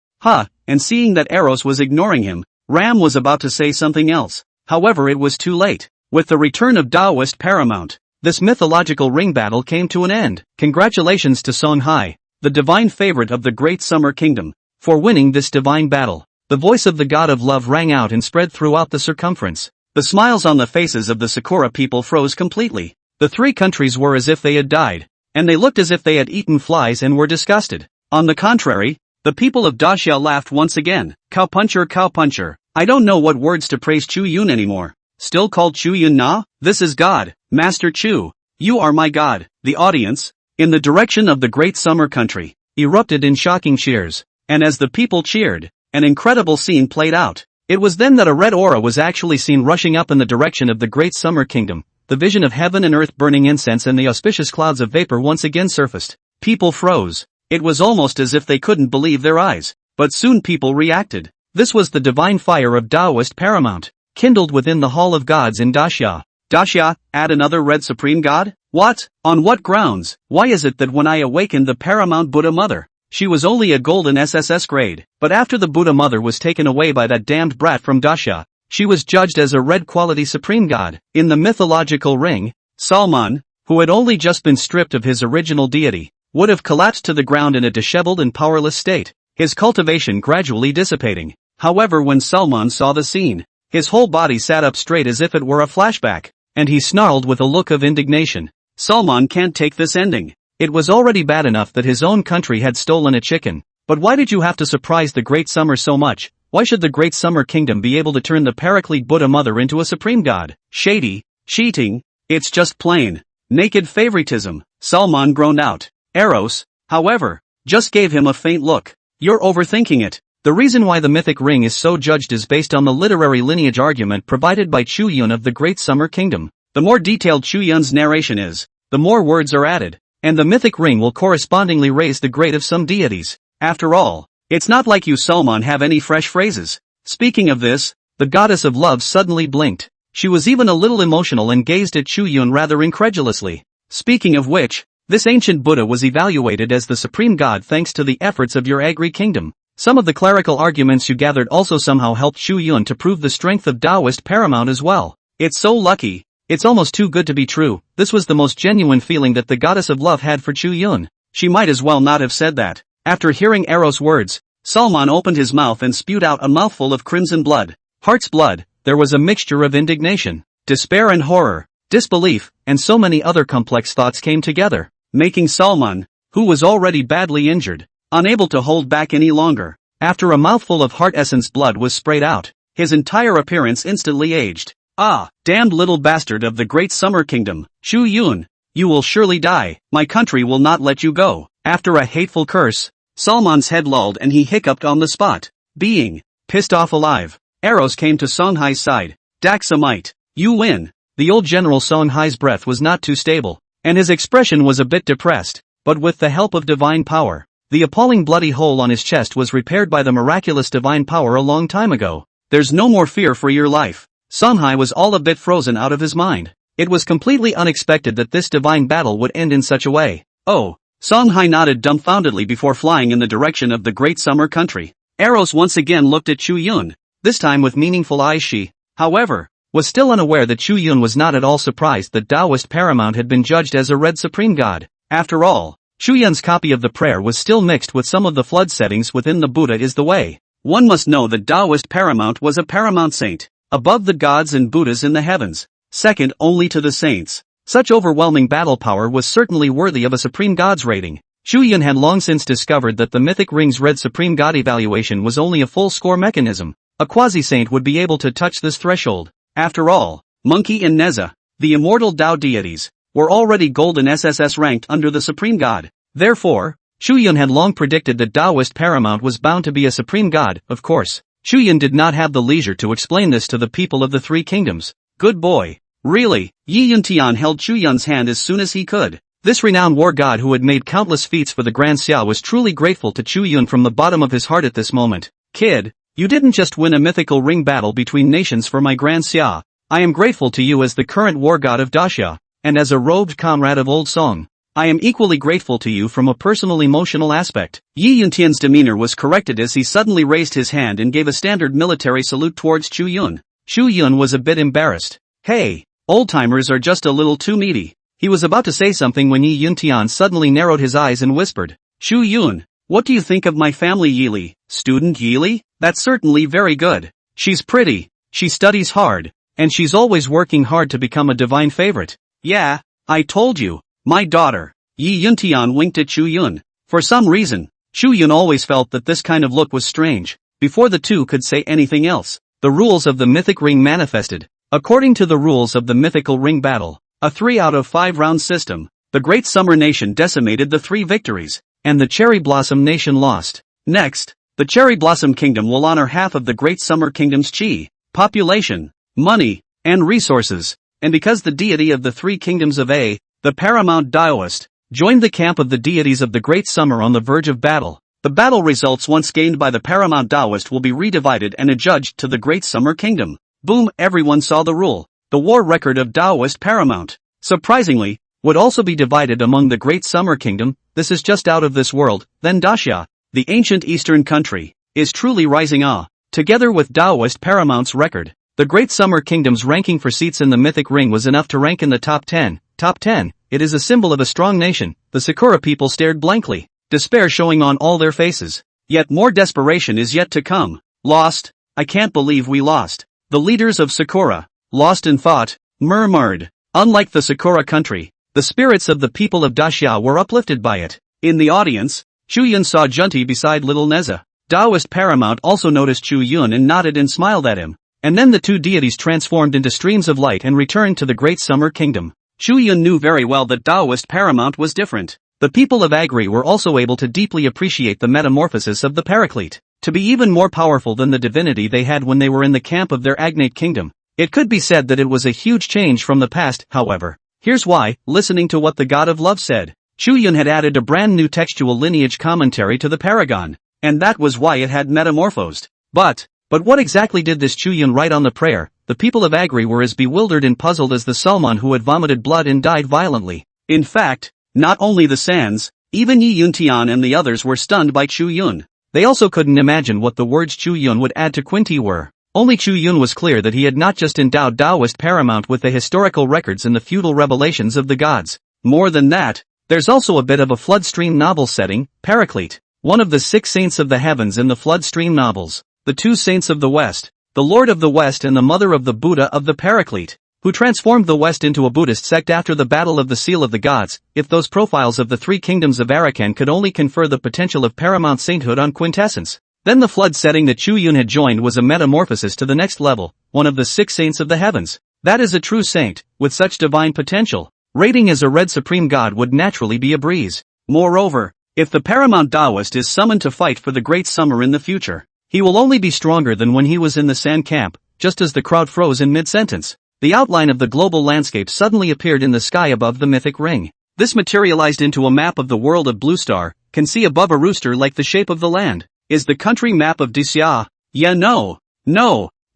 And seeing that Eros was ignoring him, Ram was about to say something else. However, it was too late. With the return of Taoist Paramount, this mythological ring battle came to an end. Congratulations to Song Hai, the divine favorite of the Great Summer Kingdom, for winning this divine battle. The voice of the god of love rang out and spread throughout the circumference. The smiles on the faces of the Sakura people froze completely. The three countries were as if they had died, and they looked as if they had eaten flies and were disgusted. On the contrary, the people of Daxia laughed once again. Cowpuncher. I don't know what words to praise Chu Yun anymore. Still called Chu Yun na? This is God, Master Chu. You are my god. The audience, in the direction of the great summer country, erupted in shocking cheers. And as the people cheered, an incredible scene played out. It was then that a red aura was actually seen rushing up in the direction of the great summer kingdom. The vision of heaven and earth burning incense and the auspicious clouds of vapor once again surfaced. People froze. It was almost as if they couldn't believe their eyes. But soon people reacted. This was the divine fire of Taoist paramount, kindled within the Hall of Gods in Daxia. Daxia, add another red supreme god? What? On what grounds? Why is it that when I awakened the paramount Buddha mother, she was only a golden SSS grade, but after the Buddha mother was taken away by that damned brat from Daxia, she was judged as a red quality supreme god? In the mythological ring, Salman, who had only just been stripped of his original deity, would have collapsed to the ground in a disheveled and powerless state, his cultivation gradually dissipating. However, when Salman saw the scene, his whole body sat up straight as if it were a flashback, and he snarled with a look of indignation. Salman can't take this ending. It was already bad enough that his own country had stolen a chicken, but why did you have to surprise the Great Summer so much? Why should the Great Summer Kingdom be able to turn the Paraclete Buddha mother into a supreme god? Shady, cheating, it's just plain naked favoritism, Salman groaned out. Eros, however, just gave him a faint look. You're overthinking it. The reason why the mythic ring is so judged is based on the literary lineage argument provided by Chu Yun of the Great Summer Kingdom. The more detailed Chu Yun's narration is, the more words are added, and the mythic ring will correspondingly raise the grade of some deities. After all, it's not like you Salman have any fresh phrases. Speaking of this, the goddess of love suddenly blinked. She was even a little emotional and gazed at Chu Yun rather incredulously. Speaking of which, this ancient Buddha was evaluated as the supreme god thanks to the efforts of your Agri kingdom. Some of the clerical arguments you gathered also somehow helped Chu Yun to prove the strength of Taoist paramount as well. It's so lucky. It's almost too good to be true. This was the most genuine feeling that the goddess of love had for Chu Yun. She might as well not have said that. After hearing Eros' words, Salman opened his mouth and spewed out a mouthful of crimson blood. Heart's blood. There was a mixture of indignation, despair and horror, disbelief, and so many other complex thoughts came together, making Salman, who was already badly injured, unable to hold back any longer. After a mouthful of heart essence blood was sprayed out, his entire appearance instantly aged. Ah, damned little bastard of the great summer kingdom, Chu Yun, you will surely die. My country will not let you go. After a hateful curse, Salman's head lolled and he hiccuped on the spot. Being pissed off alive, Eros came to Songhai's side. Daxamite, you win. The old general Songhai's breath was not too stable, and his expression was a bit depressed, but with the help of divine power, the appalling bloody hole on his chest was repaired by the miraculous divine power a long time ago. There's no more fear for your life. Songhai was all a bit frozen out of his mind. It was completely unexpected that this divine battle would end in such a way. Oh, Songhai nodded dumbfoundedly before flying in the direction of the great summer country. Eros once again looked at Chu Yun, this time with meaningful eyes. She, however, was still unaware that Chu Yun was not at all surprised that Taoist paramount had been judged as a red supreme god. After all, Chu Yun's copy of the prayer was still mixed with some of the flood settings within the Buddha is the way. One must know that Taoist paramount was a paramount saint, above the gods and Buddhas in the heavens, second only to the saints. Such overwhelming battle power was certainly worthy of a supreme god's rating. Chu Yun had long since discovered that the mythic ring's red supreme god evaluation was only a full score mechanism. A quasi-saint would be able to touch this threshold. After all, Monkey and Neza, the immortal Tao deities, were already golden SSS ranked under the supreme god. Therefore, Chu Yun had long predicted that Taoist paramount was bound to be a supreme god. Of course, Chu Yun did not have the leisure to explain this to the people of the three kingdoms. Good boy. Really, Yi Yuntian held Chu Yun's hand as soon as he could. This renowned war god who had made countless feats for the Grand Xia was truly grateful to Chu Yun from the bottom of his heart at this moment. Kid, you didn't just win a mythical ring battle between nations for my Grand Xia. I am grateful to you as the current war god of Daxia, and as a robed comrade of old song. I am equally grateful to you from a personal emotional aspect. Yi Yuntian's demeanor was corrected as he suddenly raised his hand and gave a standard military salute towards Chu Yun. Chu Yun was a bit embarrassed. Hey, old-timers are just a little too meaty. He was about to say something when Yi Yuntian suddenly narrowed his eyes and whispered, Chu Yun, what do you think of my family Yili? Student Yili? That's certainly very good. She's pretty, she studies hard, and she's always working hard to become a divine favorite. Yeah, I told you. My daughter. Yi Yuntian winked at Chu Yun. For some reason, Chu Yun always felt that this kind of look was strange. Before the two could say anything else, the rules of the mythic ring manifested. According to the rules of the mythical ring battle, A 3 out of 5 round system. The Great Summer Nation decimated the 3 victories, and the Cherry Blossom Nation lost. Next, the Cherry Blossom Kingdom will honor half of the Great Summer Kingdom's chi, population, money, and resources, and because the deity of the 3 kingdoms of A, the paramount Taoist, joined the camp of the deities of the Great Summer on the verge of battle, the battle results once gained by the paramount Taoist will be redivided and adjudged to the Great Summer Kingdom. Boom, everyone saw the rule. The war record of Taoist paramount, surprisingly, would also be divided among the Great Summer Kingdom. This is just out of this world. Then Daxia, the ancient eastern country, is truly rising together with Taoist paramount's record. The Great Summer Kingdom's ranking for seats in the mythic ring was enough to rank in the top 10. Top 10, it is a symbol of a strong nation. The Sakura people stared blankly, despair showing on all their faces. Yet more desperation is yet to come. Lost? I can't believe we lost. The leaders of Sakura, lost and fought, murmured. Unlike the Sakura country, the spirits of the people of Daxia were uplifted by it. In the audience, Chu Yun saw Junti beside little Neza. Taoist paramount also noticed Chu Yun and nodded and smiled at him. And then the 2 deities transformed into streams of light and returned to the Great Summer Kingdom. Chu Yun knew very well that Taoist paramount was different. The people of Agri were also able to deeply appreciate the metamorphosis of the Paraclete, to be even more powerful than the divinity they had when they were in the camp of their agnate kingdom. It could be said that it was a huge change from the past, however. Here's why, listening to what the God of Love said. Chu Yun had added a brand new textual lineage commentary to the Paragon, and that was why it had metamorphosed. But what exactly did this Chu Yun write on the prayer? The people of Agri were as bewildered and puzzled as the Salmon who had vomited blood and died violently. In fact, not only the Sans, even Yi Yuntian and the others were stunned by Chu Yun. They also couldn't imagine what the words Chu Yun would add to Quinty were. Only Chu Yun was clear that he had not just endowed Taoist paramount with the historical records and the feudal revelations of the gods. More than that, there's also a bit of a flood stream novel setting. Paraclete, one of the 6 saints of the heavens in the flood stream novels. The 2 saints of the West, the Lord of the West and the mother of the Buddha of the Paraclete, who transformed the West into a Buddhist sect after the Battle of the Seal of the Gods. If those profiles of the 3 kingdoms of Arakan could only confer the potential of paramount sainthood on quintessence, then the flood setting that Chu Yun had joined was a metamorphosis to the next level, one of the 6 saints of the heavens. That is a true saint, with such divine potential. Rating as a red supreme god would naturally be a breeze. Moreover, if the paramount Taoist is summoned to fight for the Great Summer in the future, he will only be stronger than when he was in the sand camp. Just as the crowd froze in mid-sentence, the outline of the global landscape suddenly appeared in the sky above the mythic ring. This materialized into a map of the world of Blue Star. Can see above a rooster like the shape of the land. Is the country map of Daxia? Yeah, no,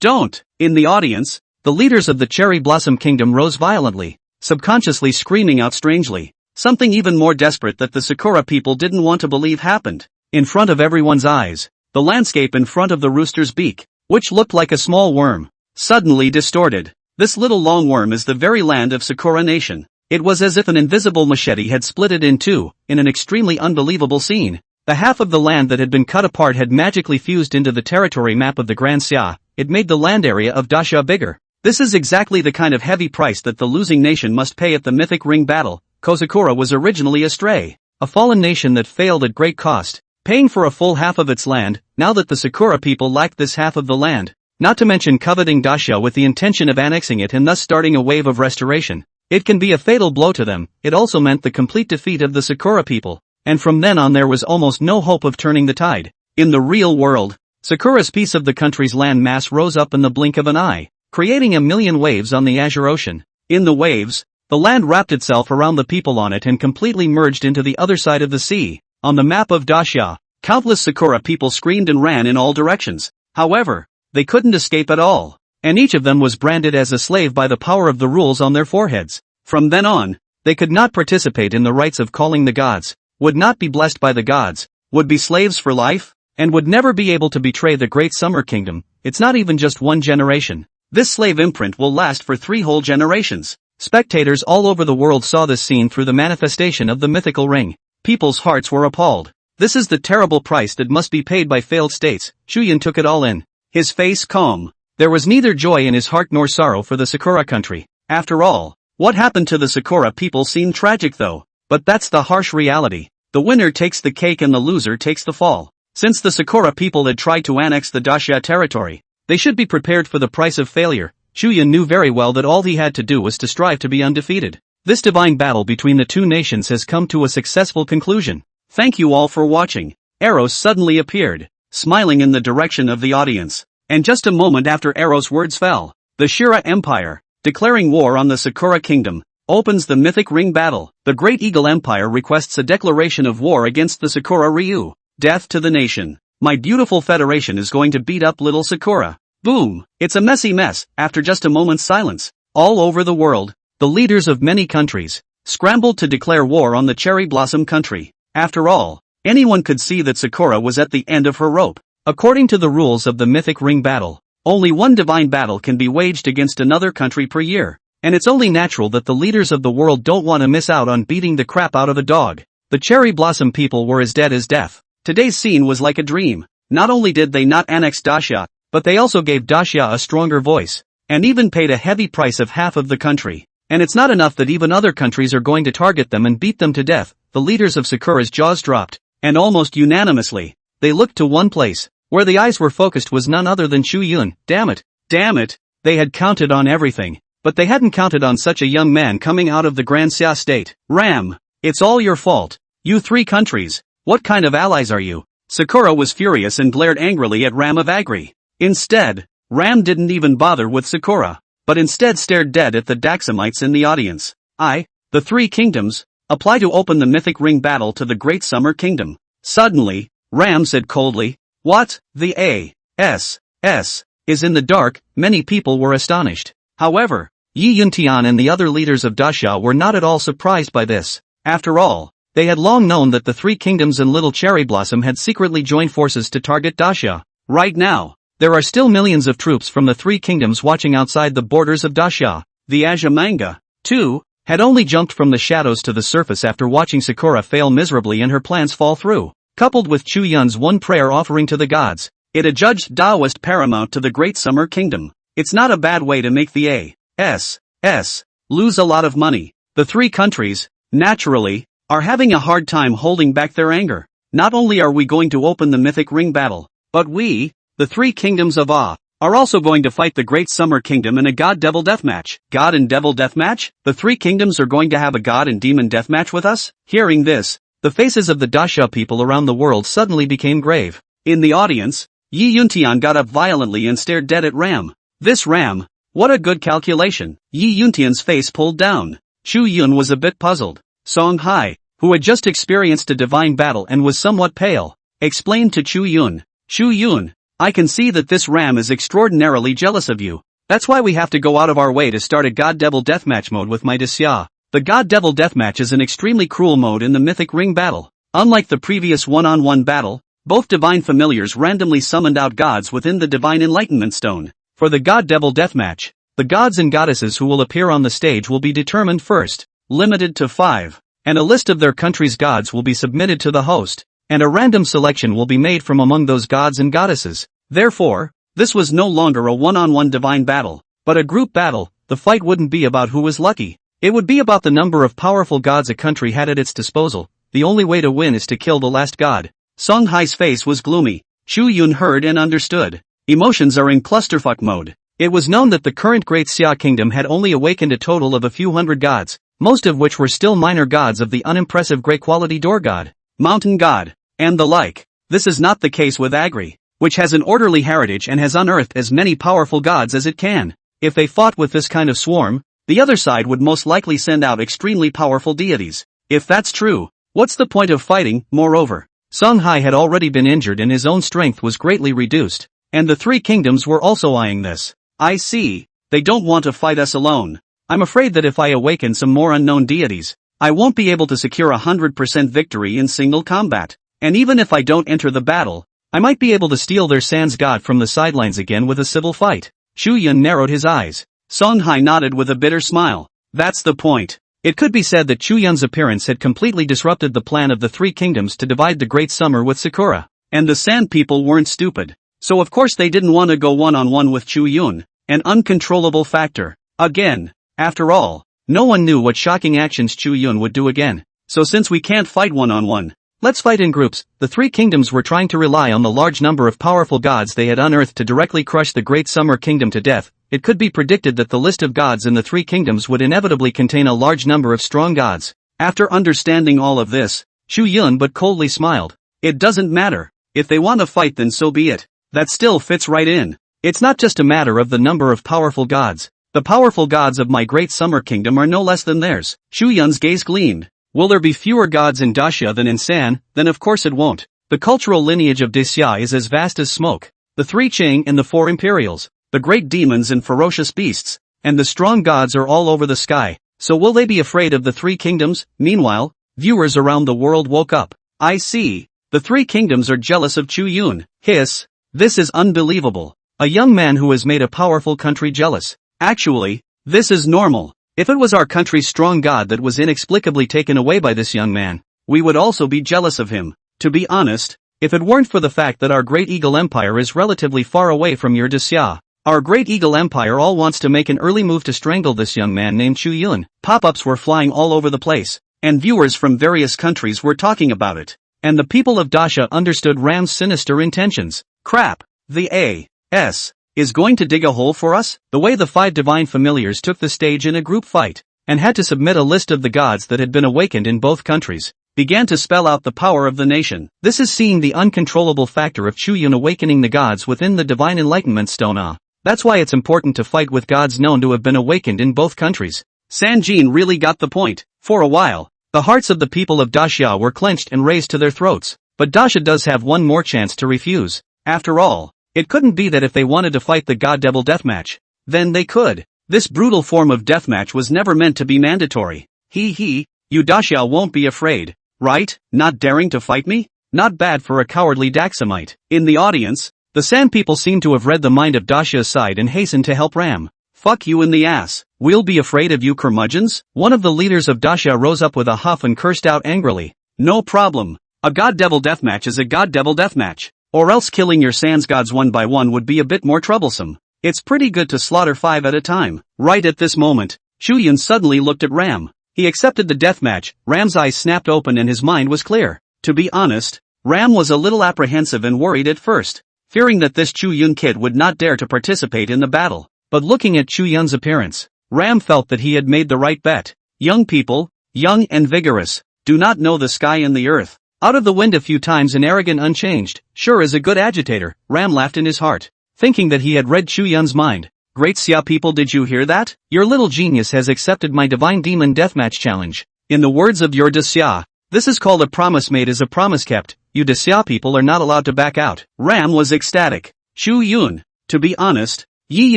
don't. In the audience, the leaders of the Cherry Blossom Kingdom rose violently, subconsciously screaming out strangely. Something even more desperate that the Sakura people didn't want to believe happened. In front of everyone's eyes, the landscape in front of the rooster's beak, which looked like a small worm, suddenly distorted. This little long worm is the very land of Sakura Nation. It was as if an invisible machete had split it in 2, in an extremely unbelievable scene. The half of the land that had been cut apart had magically fused into the territory map of the Grand Xia. It made the land area of Daxia bigger. This is exactly the kind of heavy price that the losing nation must pay at the mythic ring battle. Sakura was originally a stray, a fallen nation that failed at great cost, paying for a full half of its land. Now that the Sakura people lacked this half of the land, not to mention coveting Daxia with the intention of annexing it and thus starting a wave of restoration, it can be a fatal blow to them. It also meant the complete defeat of the Sakura people, and from then on there was almost no hope of turning the tide. In the real world, Sakura's piece of the country's land mass rose up in the blink of an eye, creating a million waves on the azure ocean. In the waves, the land wrapped itself around the people on it and completely merged into the other side of the sea. On the map of Daxia, countless Sakura people screamed and ran in all directions. However, they couldn't escape at all, and each of them was branded as a slave by the power of the rules on their foreheads. From then on, they could not participate in the rites of calling the gods, would not be blessed by the gods, would be slaves for life, and would never be able to betray the Great Summer Kingdom. It's not even just one generation. This slave imprint will last for 3 whole generations. Spectators all over the world saw this scene through the manifestation of the mythical ring. People's hearts were appalled. This is the terrible price that must be paid by failed states. Chu Yun took it all in, his face calm. There was neither joy in his heart nor sorrow for the Sakura country. After all, what happened to the Sakura people seemed tragic though. But that's the harsh reality. The winner takes the cake and the loser takes the fall. Since the Sakura people had tried to annex the Daxia territory, they should be prepared for the price of failure. Chu Yun knew very well that all he had to do was to strive to be undefeated. This divine battle between the two nations has come to a successful conclusion. Thank you all for watching. Eros suddenly appeared, smiling in the direction of the audience. And just a moment after Eros' words fell, the Shira Empire, declaring war on the Sakura Kingdom, opens the mythic ring battle. The Great Eagle Empire requests a declaration of war against the Sakura Ryu. Death to the nation. My beautiful federation is going to beat up little Sakura. Boom! It's a messy mess. After just a moment's silence, all over the world, the leaders of many countries scrambled to declare war on the cherry blossom country. After all, anyone could see that Sakura was at the end of her rope. According to the rules of the mythic ring battle, only one divine battle can be waged against another country per year. And it's only natural that the leaders of the world don't want to miss out on beating the crap out of a dog. The cherry blossom people were as dead as death. Today's scene was like a dream. Not only did they not annex Dacia, but they also gave Dacia a stronger voice, and even paid a heavy price of half of the country. And it's not enough that even other countries are going to target them and beat them to death. The leaders of Sakura's jaws dropped, and almost unanimously, they looked to one place. Where the eyes were focused was none other than Chu Yun. Damn it! They had counted on everything, but they hadn't counted on such a young man coming out of the Grand Xia state. Ram! It's all your fault. You three countries. What kind of allies are you? Sakura was furious and glared angrily at Ram of Agri. Instead, Ram didn't even bother with Sakura, but instead stared dead at the Daxamites in the audience. The three kingdoms, apply to open the mythic ring battle to the Great Summer Kingdom. Suddenly, Ram said coldly, "What? The A.S.S. is in the dark." Many people were astonished. However, Yi Yuntian and the other leaders of Dacia were not at all surprised by this. After all, they had long known that the three kingdoms and Little Cherry Blossom had secretly joined forces to target Dacia. Right now, there are still millions of troops from the three kingdoms watching outside the borders of Dacia. The Aja manga, too, had only jumped from the shadows to the surface after watching Sakura fail miserably and her plans fall through. Coupled with Chu Yun's one prayer offering to the gods, it adjudged Taoist paramount to the Great Summer Kingdom. It's not a bad way to make the A.S.S. lose a lot of money. The three countries, naturally, are having a hard time holding back their anger. Not only are we going to open the mythic ring battle, but we, the three kingdoms of Ah, are also going to fight the Great Summer Kingdom in a God-Devil deathmatch. God and Devil deathmatch? The three kingdoms are going to have a God and Demon deathmatch with us? Hearing this, the faces of the Dacia people around the world suddenly became grave. In the audience, Yi Yuntian got up violently and stared dead at Ram. This Ram, what a good calculation. Yi Yuntian's face pulled down. Chu Yun was a bit puzzled. Song Hai, who had just experienced a divine battle and was somewhat pale, explained to Chu Yun, "Chu Yun, I can see that this Ram is extraordinarily jealous of you. That's why we have to go out of our way to start a God-Devil deathmatch mode with my Dacia." The God-Devil deathmatch is an extremely cruel mode in the mythic ring battle. Unlike the previous one-on-one battle, both divine familiars randomly summoned out gods within the divine enlightenment stone. For the God-Devil deathmatch, the gods and goddesses who will appear on the stage will be determined first, limited to 5, and a list of their country's gods will be submitted to the host, and a random selection will be made from among those gods and goddesses. Therefore, this was no longer a one-on-one divine battle, but a group battle. The fight wouldn't be about who was lucky. It would be about the number of powerful gods a country had at its disposal. The only way to win is to kill the last god. Song Hai's face was gloomy. Chu Yun heard and understood. Emotions are in clusterfuck mode. It was known that the current Great Xia Kingdom had only awakened a total of a few hundred gods, most of which were still minor gods of the unimpressive Great Quality Door God, Mountain God, and the like. This is not the case with Agri, which has an orderly heritage and has unearthed as many powerful gods as it can. If they fought with this kind of swarm, the other side would most likely send out extremely powerful deities. If that's true, what's the point of fighting? Moreover, Song Hai had already been injured and his own strength was greatly reduced, and the three kingdoms were also eyeing this. I see, they don't want to fight us alone. I'm afraid that if I awaken some more unknown deities, I won't be able to secure 100% victory in single combat. And even if I don't enter the battle, I might be able to steal their Sans God from the sidelines again with a civil fight. Chu Yun narrowed his eyes. Song Hai nodded with a bitter smile. That's the point. It could be said that Chu Yun's appearance had completely disrupted the plan of the three kingdoms to divide the Great Summer with Sakura. And the Sand people weren't stupid. So of course they didn't want to go one-on-one with Chu Yun, an uncontrollable factor. Again, after all, no one knew what shocking actions Chu Yun would do again. So since we can't fight one-on-one, let's fight in groups. The three kingdoms were trying to rely on the large number of powerful gods they had unearthed to directly crush the Great Summer Kingdom to death. it could be predicted that the list of gods in the three kingdoms would inevitably contain a large number of strong gods. After understanding all of this, Chu Yun but coldly smiled. It doesn't matter. If they want to fight, then so be it. That still fits right in. It's not just a matter of the number of powerful gods. The powerful gods of my great summer kingdom are no less than theirs. Chu Yun's gaze gleamed. Will there be fewer gods in Daxia than in San? Then of course it won't. The cultural lineage of Daxia is as vast as smoke. The three Qing and the four imperials, the great demons and ferocious beasts, and the strong gods are all over the sky. So will they be afraid of the three kingdoms? Meanwhile, viewers around the world woke up. I see. The three kingdoms are jealous of Chu Yun. Hiss. This is unbelievable. A young man who has made a powerful country jealous. Actually, this is normal. If it was our country's strong god that was inexplicably taken away by this young man, we would also be jealous of him. To be honest, if it weren't for the fact that our Great Eagle Empire is relatively far away from your Daxia, our Great Eagle Empire all wants to make an early move to strangle this young man named Chu Yun. Pop-ups were flying all over the place, and viewers from various countries were talking about it. And the people of Daxia understood Ram's sinister intentions. Crap. The A.S. is going to dig a hole for us? The way the five divine familiars took the stage in a group fight, and had to submit a list of the gods that had been awakened in both countries, began to spell out the power of the nation. This is seeing the uncontrollable factor of Chu Yun awakening the gods within the divine enlightenment stone. That's why it's important to fight with gods known to have been awakened in both countries. San Jin really got the point. For a while, the hearts of the people of Daxia were clenched and raised to their throats. But Daxia does have one more chance to refuse. After all, it couldn't be that if they wanted to fight the God-Devil deathmatch, then they could. This brutal form of deathmatch was never meant to be mandatory. You Daxia won't be afraid, right? Not daring to fight me? Not bad for a cowardly Daxamite. In the audience, the San people seemed to have read the mind of Daxia's side and hastened to help Ram. Fuck you in the ass. We'll be afraid of you curmudgeons? One of the leaders of Daxia rose up with a huff and cursed out angrily. No problem. A God-Devil deathmatch is a God-Devil deathmatch. Or else killing your Sans gods one by one would be a bit more troublesome. It's pretty good to slaughter 5 at a time. Right at this moment, Chu Yun suddenly looked at Ram. He accepted the deathmatch. Ram's eyes snapped open and his mind was clear. To be honest, Ram was a little apprehensive and worried at first, fearing that this Chu Yun kid would not dare to participate in the battle. But looking at Chu Yun's appearance, Ram felt that he had made the right bet. Young people, young and vigorous, do not know the sky and the earth. Out of the wind a few times and arrogant unchanged, sure is a good agitator. Ram laughed in his heart, thinking that he had read Chu Yun's mind. Great Xia people, did you hear that? Your little genius has accepted my divine demon deathmatch challenge. In the words of your Daxia, this is called a promise made is a promise kept. You Daxia people are not allowed to back out. Ram was ecstatic. Chu Yun. To be honest, Yi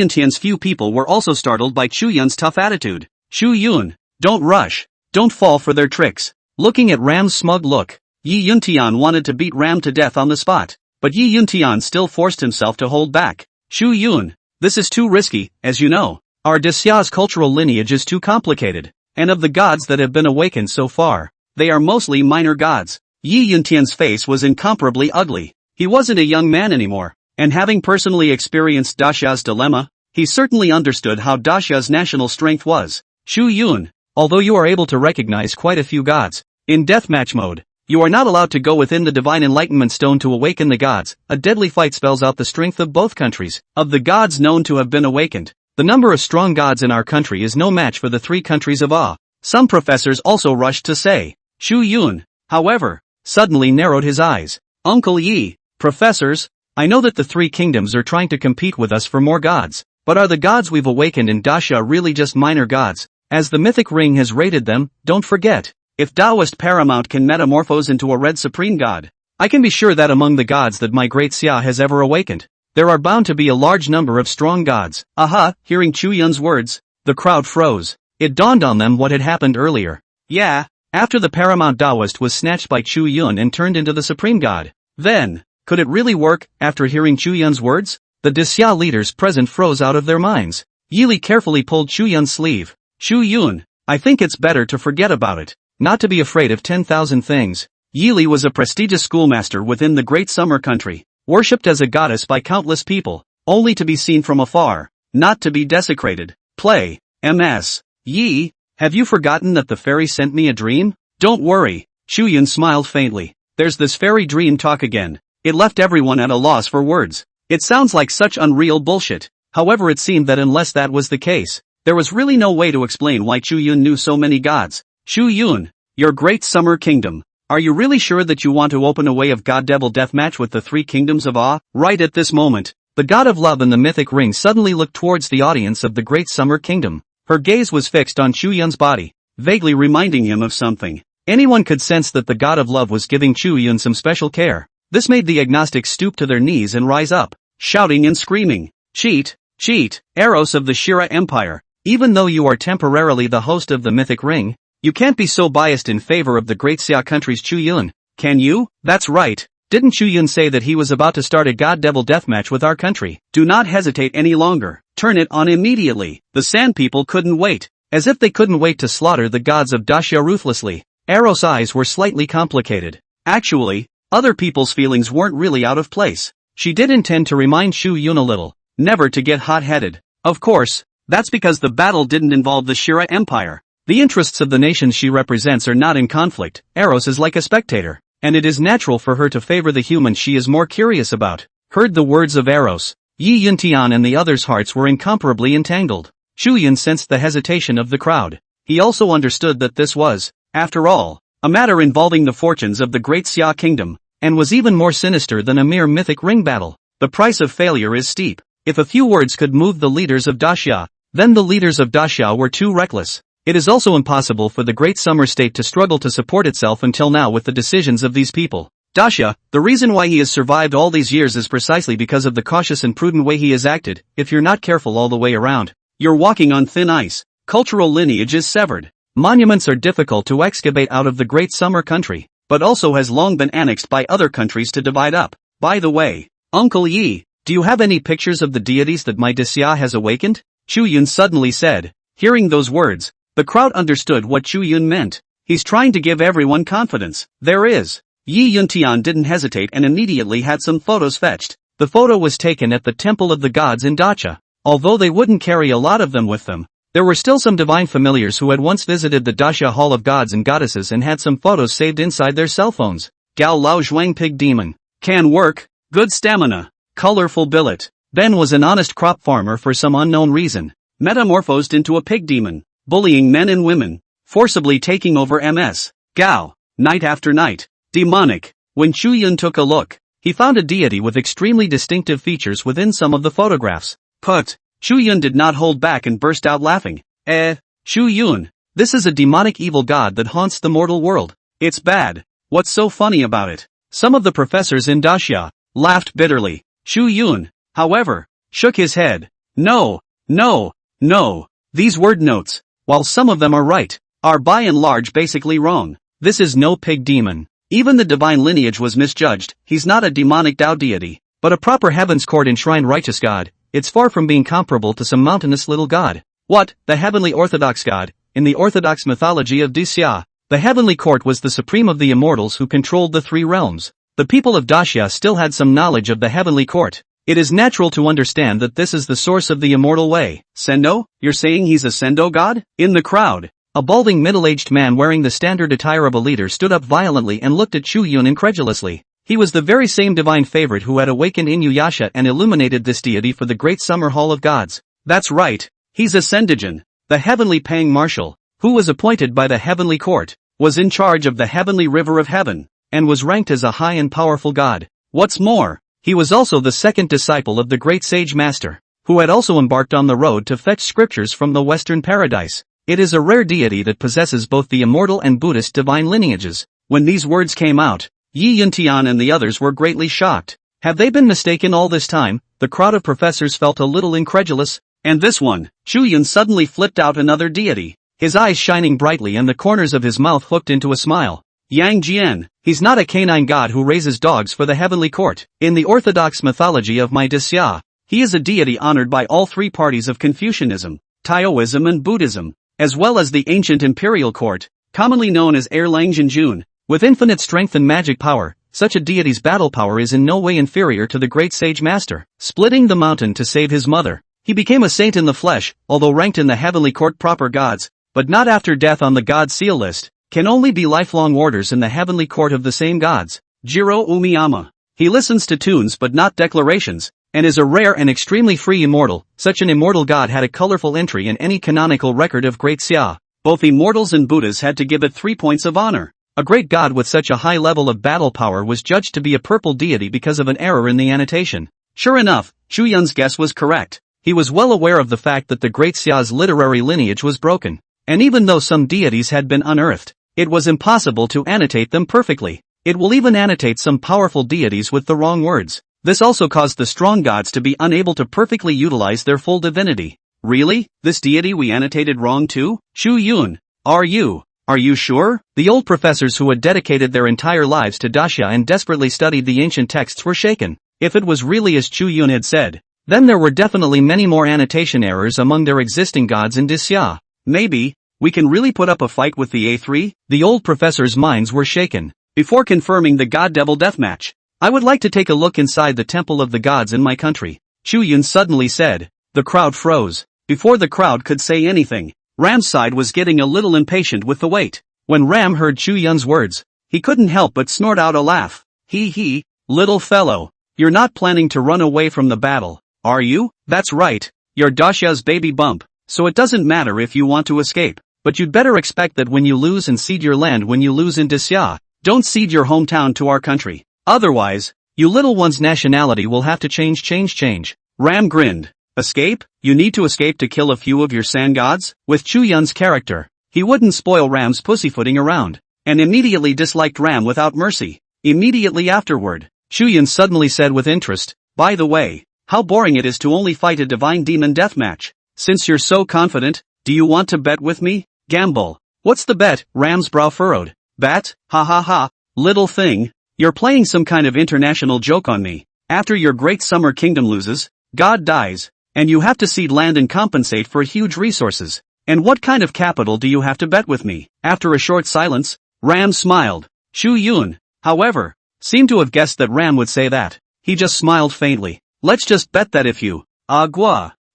Yuntian's few people were also startled by Chu Yun's tough attitude. Chu Yun, don't rush. Don't fall for their tricks. Looking at Ram's smug look, Yi Yuntian wanted to beat Ram to death on the spot, but Yi Yuntian still forced himself to hold back. Chu Yun, this is too risky, as you know. Our Daxia's cultural lineage is too complicated, and of the gods that have been awakened so far, they are mostly minor gods. Yi Yuntian's face was incomparably ugly. He wasn't a young man anymore, and having personally experienced Daxia's dilemma, he certainly understood how Daxia's national strength was. Chu Yun, although you are able to recognize quite a few gods, in deathmatch mode, you are not allowed to go within the divine enlightenment stone to awaken the gods. A deadly fight spells out the strength of both countries. Of the gods known to have been awakened, the number of strong gods in our country is no match for the 3 countries of Ah. Some professors also rushed to say. Chu Yun, however, suddenly narrowed his eyes. Uncle Yi, professors, I know that the 3 kingdoms are trying to compete with us for more gods, but are the gods we've awakened in Daxia really just minor gods? As the mythic ring has rated them, don't forget. If Taoist Paramount can metamorphose into a red supreme god, I can be sure that among the gods that my great Xia has ever awakened, there are bound to be a large number of strong gods. Aha, hearing Chu Yun's words, the crowd froze. It dawned on them what had happened earlier. Yeah, after the Paramount Taoist was snatched by Chu Yun and turned into the supreme god. Then, could it really work? After hearing Chu Yun's words, the Daxia leaders present froze out of their minds. Yili carefully pulled Chu Yun's sleeve. Chu Yun, I think it's better to forget about it. Not to be afraid of 10,000 things. Yili was a prestigious schoolmaster within the great summer country, worshipped as a goddess by countless people, only to be seen from afar, not to be desecrated. Play, MS. Yi, have you forgotten that the fairy sent me a dream? Don't worry, Chu Yun smiled faintly. There's this fairy dream talk again. It left everyone at a loss for words. It sounds like such unreal bullshit. However, it seemed that unless that was the case, there was really no way to explain why Chu Yun knew so many gods. Chu Yun, your great summer kingdom. Are you really sure that you want to open a way of God-Devil deathmatch with the three kingdoms of Ah? Right at this moment, the god of love in the mythic ring suddenly looked towards the audience of the great summer kingdom. Her gaze was fixed on Chu Yun's body, vaguely reminding him of something. Anyone could sense that the god of love was giving Chu Yun some special care. This made the agnostics stoop to their knees and rise up, shouting and screaming, "Cheat! Cheat! Eros of the Shira Empire! Even though you are temporarily the host of the mythic ring, you can't be so biased in favor of the great Xia country's Chu Yun, can you?" That's right. Didn't Chu Yun say that he was about to start a god-devil deathmatch with our country? Do not hesitate any longer. Turn it on immediately. The Sand People couldn't wait. As if they couldn't wait to slaughter the gods of Dacia ruthlessly. Eros' eyes were slightly complicated. Actually, other people's feelings weren't really out of place. She did intend to remind Chu Yun a little, never to get hot-headed. Of course, that's because the battle didn't involve the Shira Empire. The interests of the nations she represents are not in conflict. Eros is like a spectator, and it is natural for her to favor the humans she is more curious about. Heard the words of Eros, Yi Yuntian and the others' hearts were incomparably entangled. Chu Yun sensed the hesitation of the crowd. He also understood that this was, after all, a matter involving the fortunes of the great Xia kingdom, and was even more sinister than a mere mythic ring battle. The price of failure is steep. If a few words could move the leaders of Dacia, then the leaders of Dacia were too reckless. It is also impossible for the great summer state to struggle to support itself until now with the decisions of these people. Dacia, the reason why he has survived all these years is precisely because of the cautious and prudent way he has acted. If you're not careful all the way around, you're walking on thin ice. Cultural lineage is severed. Monuments are difficult to excavate out of the great summer country, but also has long been annexed by other countries to divide up. By the way, Uncle Yi, do you have any pictures of the deities that my Dacia has awakened? Chu Yun suddenly said. Hearing those words, the crowd understood what Chu Yun meant. He's trying to give everyone confidence. There is. Yi Yuntian didn't hesitate and immediately had some photos fetched. The photo was taken at the Temple of the Gods in Dacia. Although they wouldn't carry a lot of them with them, there were still some divine familiars who had once visited the Dacia Hall of Gods and Goddesses and had some photos saved inside their cell phones. Gao Lao Zhuang Pig Demon. Can work. Good stamina. Colorful billet. Ben was an honest crop farmer for some unknown reason. Metamorphosed into a pig demon. Bullying men and women. Forcibly taking over MS. Gao. Night after night. Demonic. When Chu Yun took a look, he found a deity with extremely distinctive features within some of the photographs. Put. Chu Yun did not hold back and burst out laughing. Chu Yun. This is a demonic evil god that haunts the mortal world. It's bad. What's so funny about it? Some of the professors in Dacia laughed bitterly. Chu Yun, however, shook his head. No. These word notes, while some of them are right, are by and large basically wrong. This is no pig demon. Even the divine lineage was misjudged. He's not a demonic Tao deity, but a proper heaven's court enshrined righteous god. It's far from being comparable to some mountainous little god. What? The heavenly orthodox god. In the orthodox mythology of Dacia, the heavenly court was the supreme of the immortals who controlled the three realms. The people of Dacia still had some knowledge of the heavenly court. It is natural to understand that this is the source of the immortal way. Sendo? You're saying he's a Sendo god? In the crowd, a balding middle-aged man wearing the standard attire of a leader stood up violently and looked at Chu Yun incredulously. He was the very same divine favorite who had awakened Inuyasha and illuminated this deity for the great summer hall of gods. That's right. He's a Sendogen, the heavenly Pang Marshal, who was appointed by the heavenly court, was in charge of the heavenly river of heaven, and was ranked as a high and powerful god. What's more, he was also the second disciple of the great sage master, who had also embarked on the road to fetch scriptures from the western paradise. It is a rare deity that possesses both the immortal and Buddhist divine lineages. When these words came out, Yi Yuntian and the others were greatly shocked. Have they been mistaken all this time? The crowd of professors felt a little incredulous. And this one, Chu Yun suddenly flipped out another deity, his eyes shining brightly and the corners of his mouth hooked into a smile. Yang Jian, he's not a canine god who raises dogs for the heavenly court. In the orthodox mythology of my Dacia, he is a deity honored by all three parties of Confucianism, Taoism and Buddhism, as well as the ancient imperial court, commonly known as Erlang Jinjun. With infinite strength and magic power, such a deity's battle power is in no way inferior to the great sage master. Splitting the mountain to save his mother, he became a saint in the flesh, although ranked in the heavenly court proper gods, but not after death on the god seal list, can only be lifelong warders in the heavenly court of the same gods. Jiro Umiyama. He listens to tunes but not declarations. and is a rare and extremely free immortal. Such an immortal god had a colorful entry in any canonical record of Great Xia. Both immortals and Buddhas had to give it 3 points of honor. A great god with such a high level of battle power was judged to be a purple deity because of an error in the annotation. Sure enough, Chu Yun's guess was correct. He was well aware of the fact that the Great Xia's literary lineage was broken. And even though some deities had been unearthed, it was impossible to annotate them perfectly. It will even annotate some powerful deities with the wrong words. This also caused the strong gods to be unable to perfectly utilize their full divinity. Really? This deity we annotated wrong too? Chu Yun, are you sure? The old professors who had dedicated their entire lives to Daxia and desperately studied the ancient texts were shaken. If it was really as Chu Yun had said, then there were definitely many more annotation errors among their existing gods in Daxia. Maybe we can really put up a fight with the A3? The old professors' minds were shaken. Before confirming the God-Devil deathmatch, I would like to take a look inside the temple of the gods in my country, Chu Yun suddenly said. The crowd froze. Before the crowd could say anything, Ram's side was getting a little impatient with the wait. When Ram heard Chu Yun's words, he couldn't help but snort out a laugh. He, little fellow, you're not planning to run away from the battle, are you? That's right, you're Daxia's baby bump, so it doesn't matter if you want to escape. But you'd better expect that when you lose and cede your land when you lose in Daxia, don't cede your hometown to our country. Otherwise, you little one's nationality will have to change. Ram grinned. Escape? You need to escape to kill a few of your sand gods? With Chu Yun's character, he wouldn't spoil Ram's pussyfooting around, and immediately disliked Ram without mercy. Immediately afterward, Chu Yun suddenly said with interest, by the way, how boring it is to only fight a divine demon deathmatch. Since you're so confident, do you want to bet with me? Gamble. What's the bet? Ram's brow furrowed. Bet? Ha, little thing, you're playing some kind of international joke on me. After your great summer kingdom loses, God dies, and you have to cede land and compensate for huge resources. And what kind of capital do you have to bet with me? After a short silence, Ram smiled. Chu Yun, however, seemed to have guessed that Ram would say that. He just smiled faintly. Let's just bet that if you,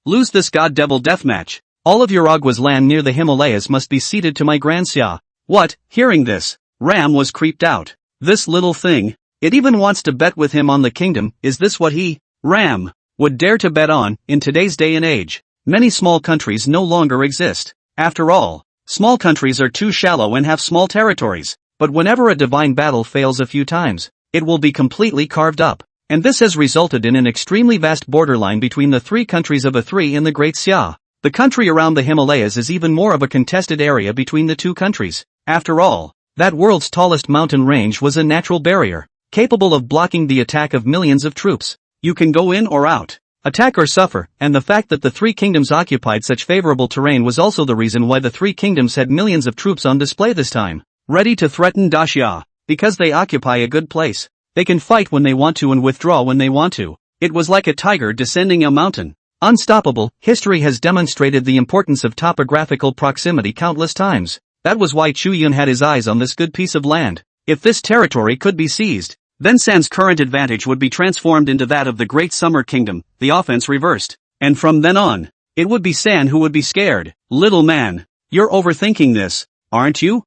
lose this God-Devil deathmatch, all of your Agwa's land near the Himalayas must be ceded to my Grand Xia. What? Hearing this, Ram was creeped out. This little thing, it even wants to bet with him on the kingdom. Is this what he, Ram, would dare to bet on? In today's day and age, many small countries no longer exist. After all, small countries are too shallow and have small territories. But whenever a divine battle fails a few times, it will be completely carved up. And this has resulted in an extremely vast borderline between the 3 countries of A3 in the Great Xia. The country around the Himalayas is even more of a contested area between the 2 countries. After all, that world's tallest mountain range was a natural barrier, capable of blocking the attack of millions of troops. You can go in or out, attack or suffer, and the fact that the 3 kingdoms occupied such favorable terrain was also the reason why the 3 kingdoms had millions of troops on display this time, ready to threaten Daxia. Because they occupy a good place, they can fight when they want to and withdraw when they want to. It was like a tiger descending a mountain. Unstoppable. History has demonstrated the importance of topographical proximity countless times. That was why Chu Yun had his eyes on this good piece of land. If this territory could be seized, then San's current advantage would be transformed into that of the Great Summer Kingdom, the offense reversed. And from then on, it would be San who would be scared. Little man, you're overthinking this, aren't you?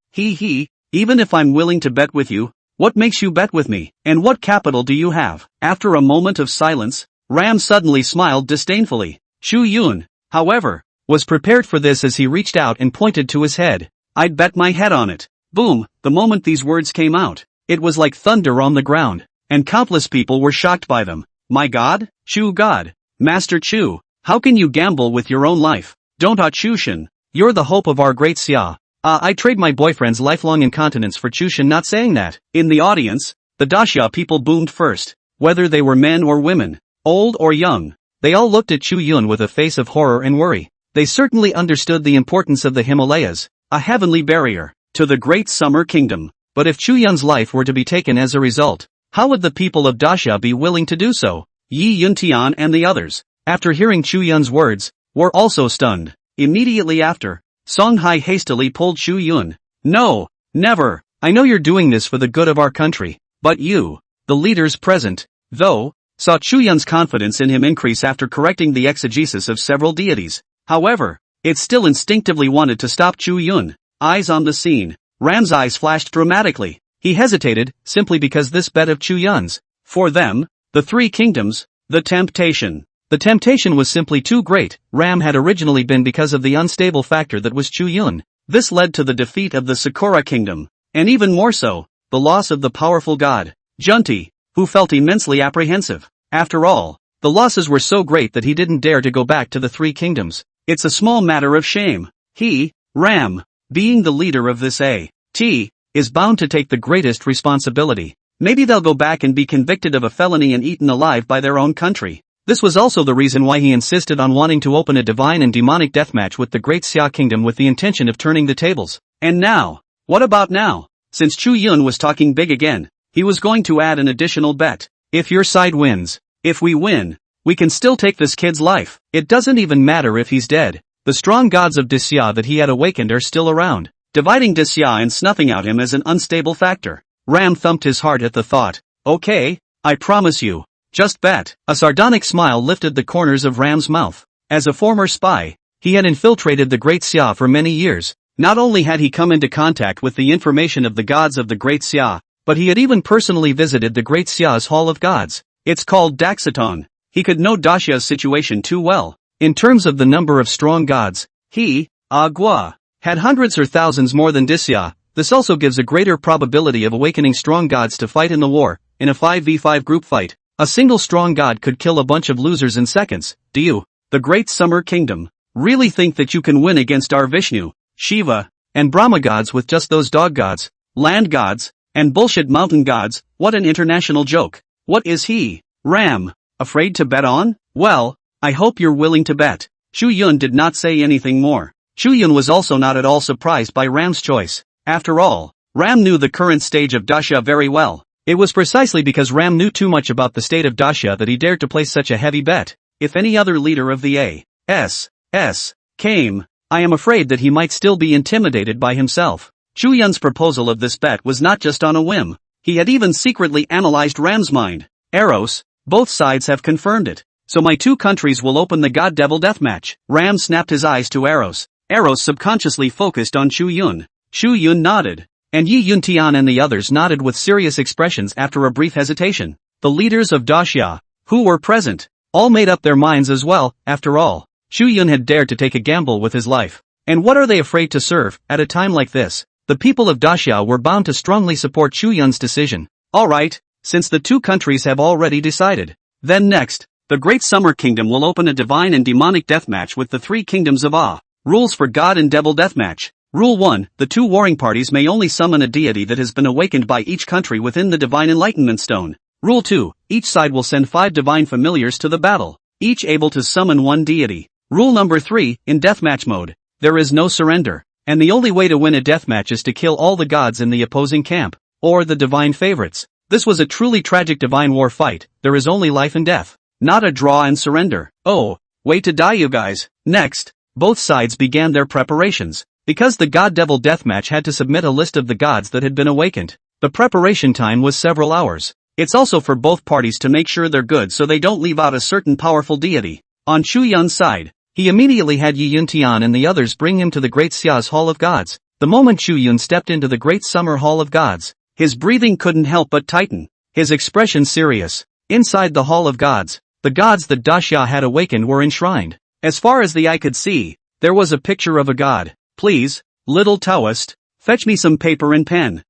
Even if I'm willing to bet with you, what makes you bet with me? And what capital do you have? After a moment of silence, Ram suddenly smiled disdainfully. Chu Yun, however, was prepared for this as he reached out and pointed to his head. I'd bet my head on it. Boom, the moment these words came out, it was like thunder on the ground, and countless people were shocked by them. My God? Chu God. Master Chu, how can you gamble with your own life? Don't Chushin. You're the hope of our Great Xia. I'd trade my boyfriend's lifelong incontinence for Chushin not saying that. In the audience, the Daxia people boomed first. Whether they were men or women, old or young, they all looked at Chu Yun with a face of horror and worry. They certainly understood the importance of the Himalayas, a heavenly barrier, to the Great Summer Kingdom. But if Chu Yun's life were to be taken as a result, how would the people of Daxia be willing to do so? Yi Yuntian and the others, after hearing Chu Yun's words, were also stunned. Immediately after, Songhai hastily pulled Chu Yun. No, never. I know you're doing this for the good of our country, but you, the leaders present, though, saw Chu Yun's confidence in him increase after correcting the exegesis of several deities. However, it still instinctively wanted to stop Chu Yun. Eyes on the scene, Ram's eyes flashed dramatically. He hesitated, simply because this bet of Chu Yun's, for them, the 3 kingdoms, The temptation. The temptation was simply too great. Ram had originally been because of the unstable factor that was Chu Yun. This led to the defeat of the Sakura kingdom, and even more so, the loss of the powerful god, Junti, who felt immensely apprehensive. After all, the losses were so great that he didn't dare to go back to the three kingdoms. It's a small matter of shame. He, Ram, being the leader of this A.T., is bound to take the greatest responsibility. Maybe they'll go back and be convicted of a felony and eaten alive by their own country. This was also the reason why he insisted on wanting to open a divine and demonic deathmatch with the Great Xia Kingdom with the intention of turning the tables. And now? What about now? Since Chu Yun was talking big again, he was going to add an additional bet. If your side wins, if we win, we can still take this kid's life. It doesn't even matter if he's dead. The strong gods of Disya that he had awakened are still around, dividing Disya and snuffing out him as an unstable factor. Ram thumped his heart at the thought. Okay, I promise you. Just bet. A sardonic smile lifted the corners of Ram's mouth. As a former spy, he had infiltrated the Great Xia for many years. Not only had he come into contact with the information of the gods of the Great Xia, but he had even personally visited the Great Xia's Hall of Gods. It's called Daxatong. He could know Dacia's situation too well. In terms of the number of strong gods, he, Agua, had hundreds or thousands more than Disya. This also gives a greater probability of awakening strong gods to fight in the war. In a 5v5 group fight, a single strong god could kill a bunch of losers in seconds. Do you, the Great Summer Kingdom, really think that you can win against our Vishnu, Shiva, and Brahma gods with just those dog gods, land gods, and bullshit mountain gods? What an international joke. What is he, Ram, afraid to bet on? Well, I hope you're willing to bet. Chu Yun did not say anything more. Chu Yun was also not at all surprised by Ram's choice. After all, Ram knew the current stage of Dacia very well. It was precisely because Ram knew too much about the state of Dacia that he dared to place such a heavy bet. If any other leader of the A.S.S. came, I am afraid that he might still be intimidated by himself. Chu Yun's proposal of this bet was not just on a whim. He had even secretly analyzed Ram's mind. Eros, both sides have confirmed it. So my two countries will open the God-Devil deathmatch. Ram snapped his eyes to Eros. Eros subconsciously focused on Chu Yun. Chu Yun nodded. And Yi Yuntian and the others nodded with serious expressions after a brief hesitation. The leaders of Dacia, who were present, all made up their minds as well. After all, Chu Yun had dared to take a gamble with his life. And what are they afraid to serve? At a time like this, the people of Dacia were bound to strongly support Chu Yun's decision. Alright, since the two countries have already decided, then next, the Great Summer Kingdom will open a divine and demonic deathmatch with the three kingdoms of Ah. Rules for God and Devil deathmatch. Rule 1. The two warring parties may only summon a deity that has been awakened by each country within the Divine Enlightenment Stone. Rule 2. Each side will send 5 divine familiars to the battle, each able to summon one deity. Rule number 3. In deathmatch mode, there is no surrender, and the only way to win a deathmatch is to kill all the gods in the opposing camp, or the divine favorites. This was a truly tragic divine war fight. There is only life and death, not a draw and surrender. Oh, way to die you guys. Next, both sides began their preparations. Because the God-Devil deathmatch had to submit a list of the gods that had been awakened, the preparation time was several hours. It's also for both parties to make sure they're good so they don't leave out a certain powerful deity. On Chu Yun's side, he immediately had Yi Yuntian and the others bring him to the Great Xia's Hall of Gods. The moment Chu Yun stepped into the Great Summer Hall of Gods, his breathing couldn't help but tighten, his expression serious. Inside the Hall of Gods, the gods that Dacia had awakened were enshrined. As far as the eye could see, there was a picture of a god. Please, little Taoist, fetch me some paper and pen.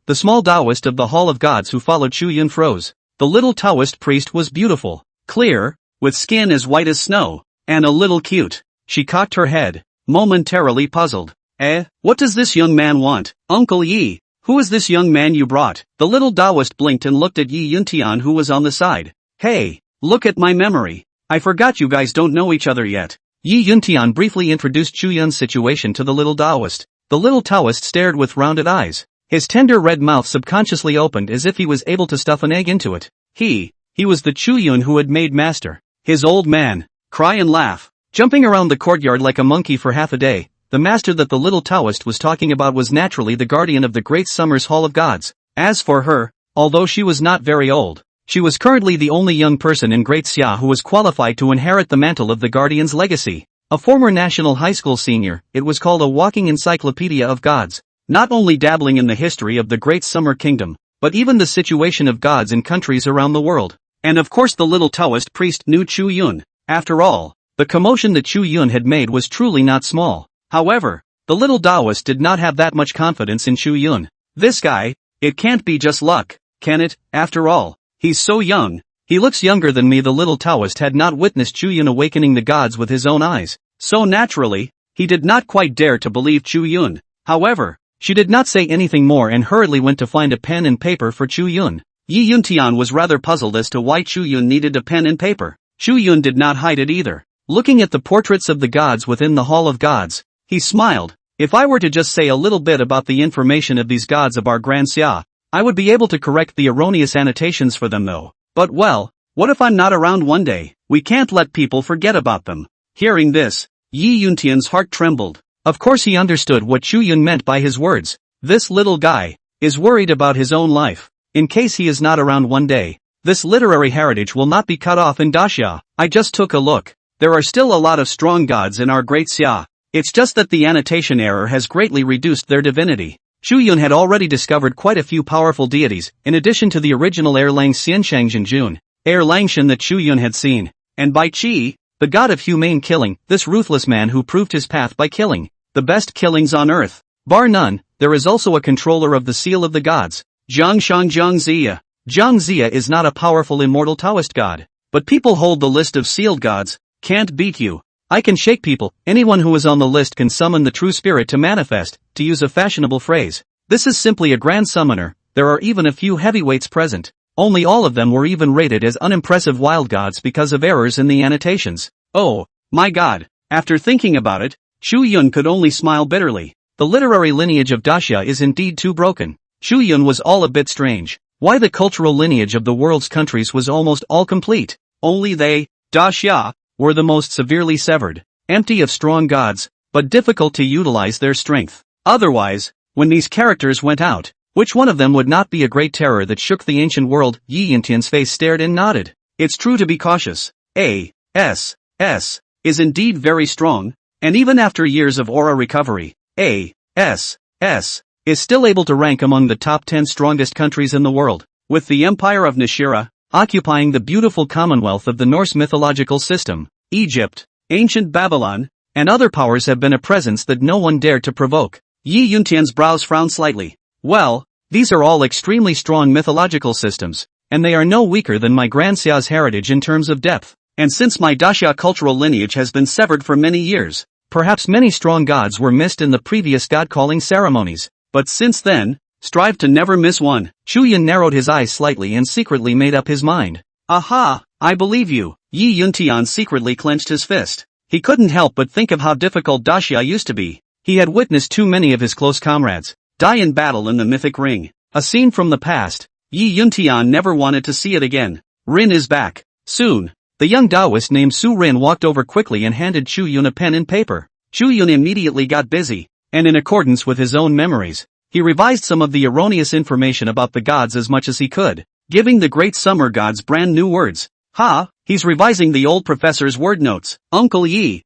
The small Taoist of the Hall of Gods who followed Chu Yun froze. The little Taoist priest was beautiful, clear, with skin as white as snow, and a little cute. She cocked her head, momentarily puzzled. What does this young man want? Uncle Yi, who is this young man you brought? The little Taoist blinked and looked at Yi Yuntian who was on the side. Hey, look at my memory. I forgot you guys don't know each other yet. Yi Yuntian briefly introduced Chu Yun's situation to the little Taoist. The little Taoist stared with rounded eyes. His tender red mouth subconsciously opened as if he was able to stuff an egg into it. He was the Chu Yun who had made master. His old man, cry and laugh, jumping around the courtyard like a monkey for half a day. The master that the little Taoist was talking about was naturally the guardian of the Great Summer's Hall of Gods. As for her, although she was not very old, she was currently the only young person in Great Xia who was qualified to inherit the mantle of the Guardian's legacy. A former national high school senior, it was called a walking encyclopedia of gods, not only dabbling in the history of the Great Summer Kingdom, but even the situation of gods in countries around the world. And of course the little Taoist priest knew Chu Yun. After all, the commotion that Chu Yun had made was truly not small. However, the little Taoist did not have that much confidence in Chu Yun. This guy, it can't be just luck, can it? After all, he's so young. He looks younger than me. The little Taoist had not witnessed Chu Yun awakening the gods with his own eyes. So naturally, he did not quite dare to believe Chu Yun. However, she did not say anything more and hurriedly went to find a pen and paper for Chu Yun. Yi Yuntian was rather puzzled as to why Chu Yun needed a pen and paper. Chu Yun did not hide it either. Looking at the portraits of the gods within the Hall of Gods, he smiled. If I were to just say a little bit about the information of these gods of our Grand Xia, I would be able to correct the erroneous annotations for them though. But well, what if I'm not around one day? We can't let people forget about them. Hearing this, Yi Yuntian's heart trembled. Of course he understood what Chu Yun meant by his words. This little guy is worried about his own life. In case he is not around one day, this literary heritage will not be cut off in Daxia. I just took a look. There are still a lot of strong gods in our Great Xia. It's just that the annotation error has greatly reduced their divinity. Chu Yun had already discovered quite a few powerful deities, in addition to the original Erlang Xianshang Jun, Erlangshan that Chu Yun had seen. And by Qi, the god of humane killing, this ruthless man who proved his path by killing the best killings on earth. Bar none, there is also a controller of the seal of the gods, Zhangshang Zhangzia. Zhangzia is not a powerful immortal Taoist god, but people hold the list of sealed gods. Can't beat you. I can shake people. Anyone who is on the list can summon the true spirit to manifest, to use a fashionable phrase. This is simply a grand summoner. There are even a few heavyweights present. Only all of them were even rated as unimpressive wild gods because of errors in the annotations. Oh, my god. After thinking about it, Chu Yun could only smile bitterly. The literary lineage of Daxia is indeed too broken. Chu Yun was all a bit strange. Why the cultural lineage of the world's countries was almost all complete. Only they, Daxia, were the most severely severed, empty of strong gods, but difficult to utilize their strength. Otherwise, when these characters went out, which one of them would not be a great terror that shook the ancient world? Yi Yintian's face stared and nodded. It's true to be cautious. A.S. is indeed very strong, and even after years of aura recovery, A.S. is still able to rank among the top 10 strongest countries in the world, with the Empire of Nishira occupying the beautiful commonwealth of the Norse mythological system. Egypt, ancient Babylon, and other powers have been a presence that no one dared to provoke. Yi Yuntian's brows frowned slightly. Well, these are all extremely strong mythological systems, and they are no weaker than my Grand Xia's heritage in terms of depth. And since my Daxia cultural lineage has been severed for many years, perhaps many strong gods were missed in the previous god-calling ceremonies. But since then, strive to never miss one. Chu Yun narrowed his eyes slightly and secretly made up his mind. Aha, I believe you. Yi Yuntian secretly clenched his fist. He couldn't help but think of how difficult Daxia used to be. He had witnessed too many of his close comrades die in battle in the mythic ring. A scene from the past. Yi Yuntian never wanted to see it again. Rin is back. Soon. The young Taoist named Su Rin walked over quickly and handed Chu Yun a pen and paper. Chu Yun immediately got busy, and in accordance with his own memories, he revised some of the erroneous information about the gods as much as he could, giving the great summer gods brand new words. He's revising the old professor's word notes. Uncle Yi,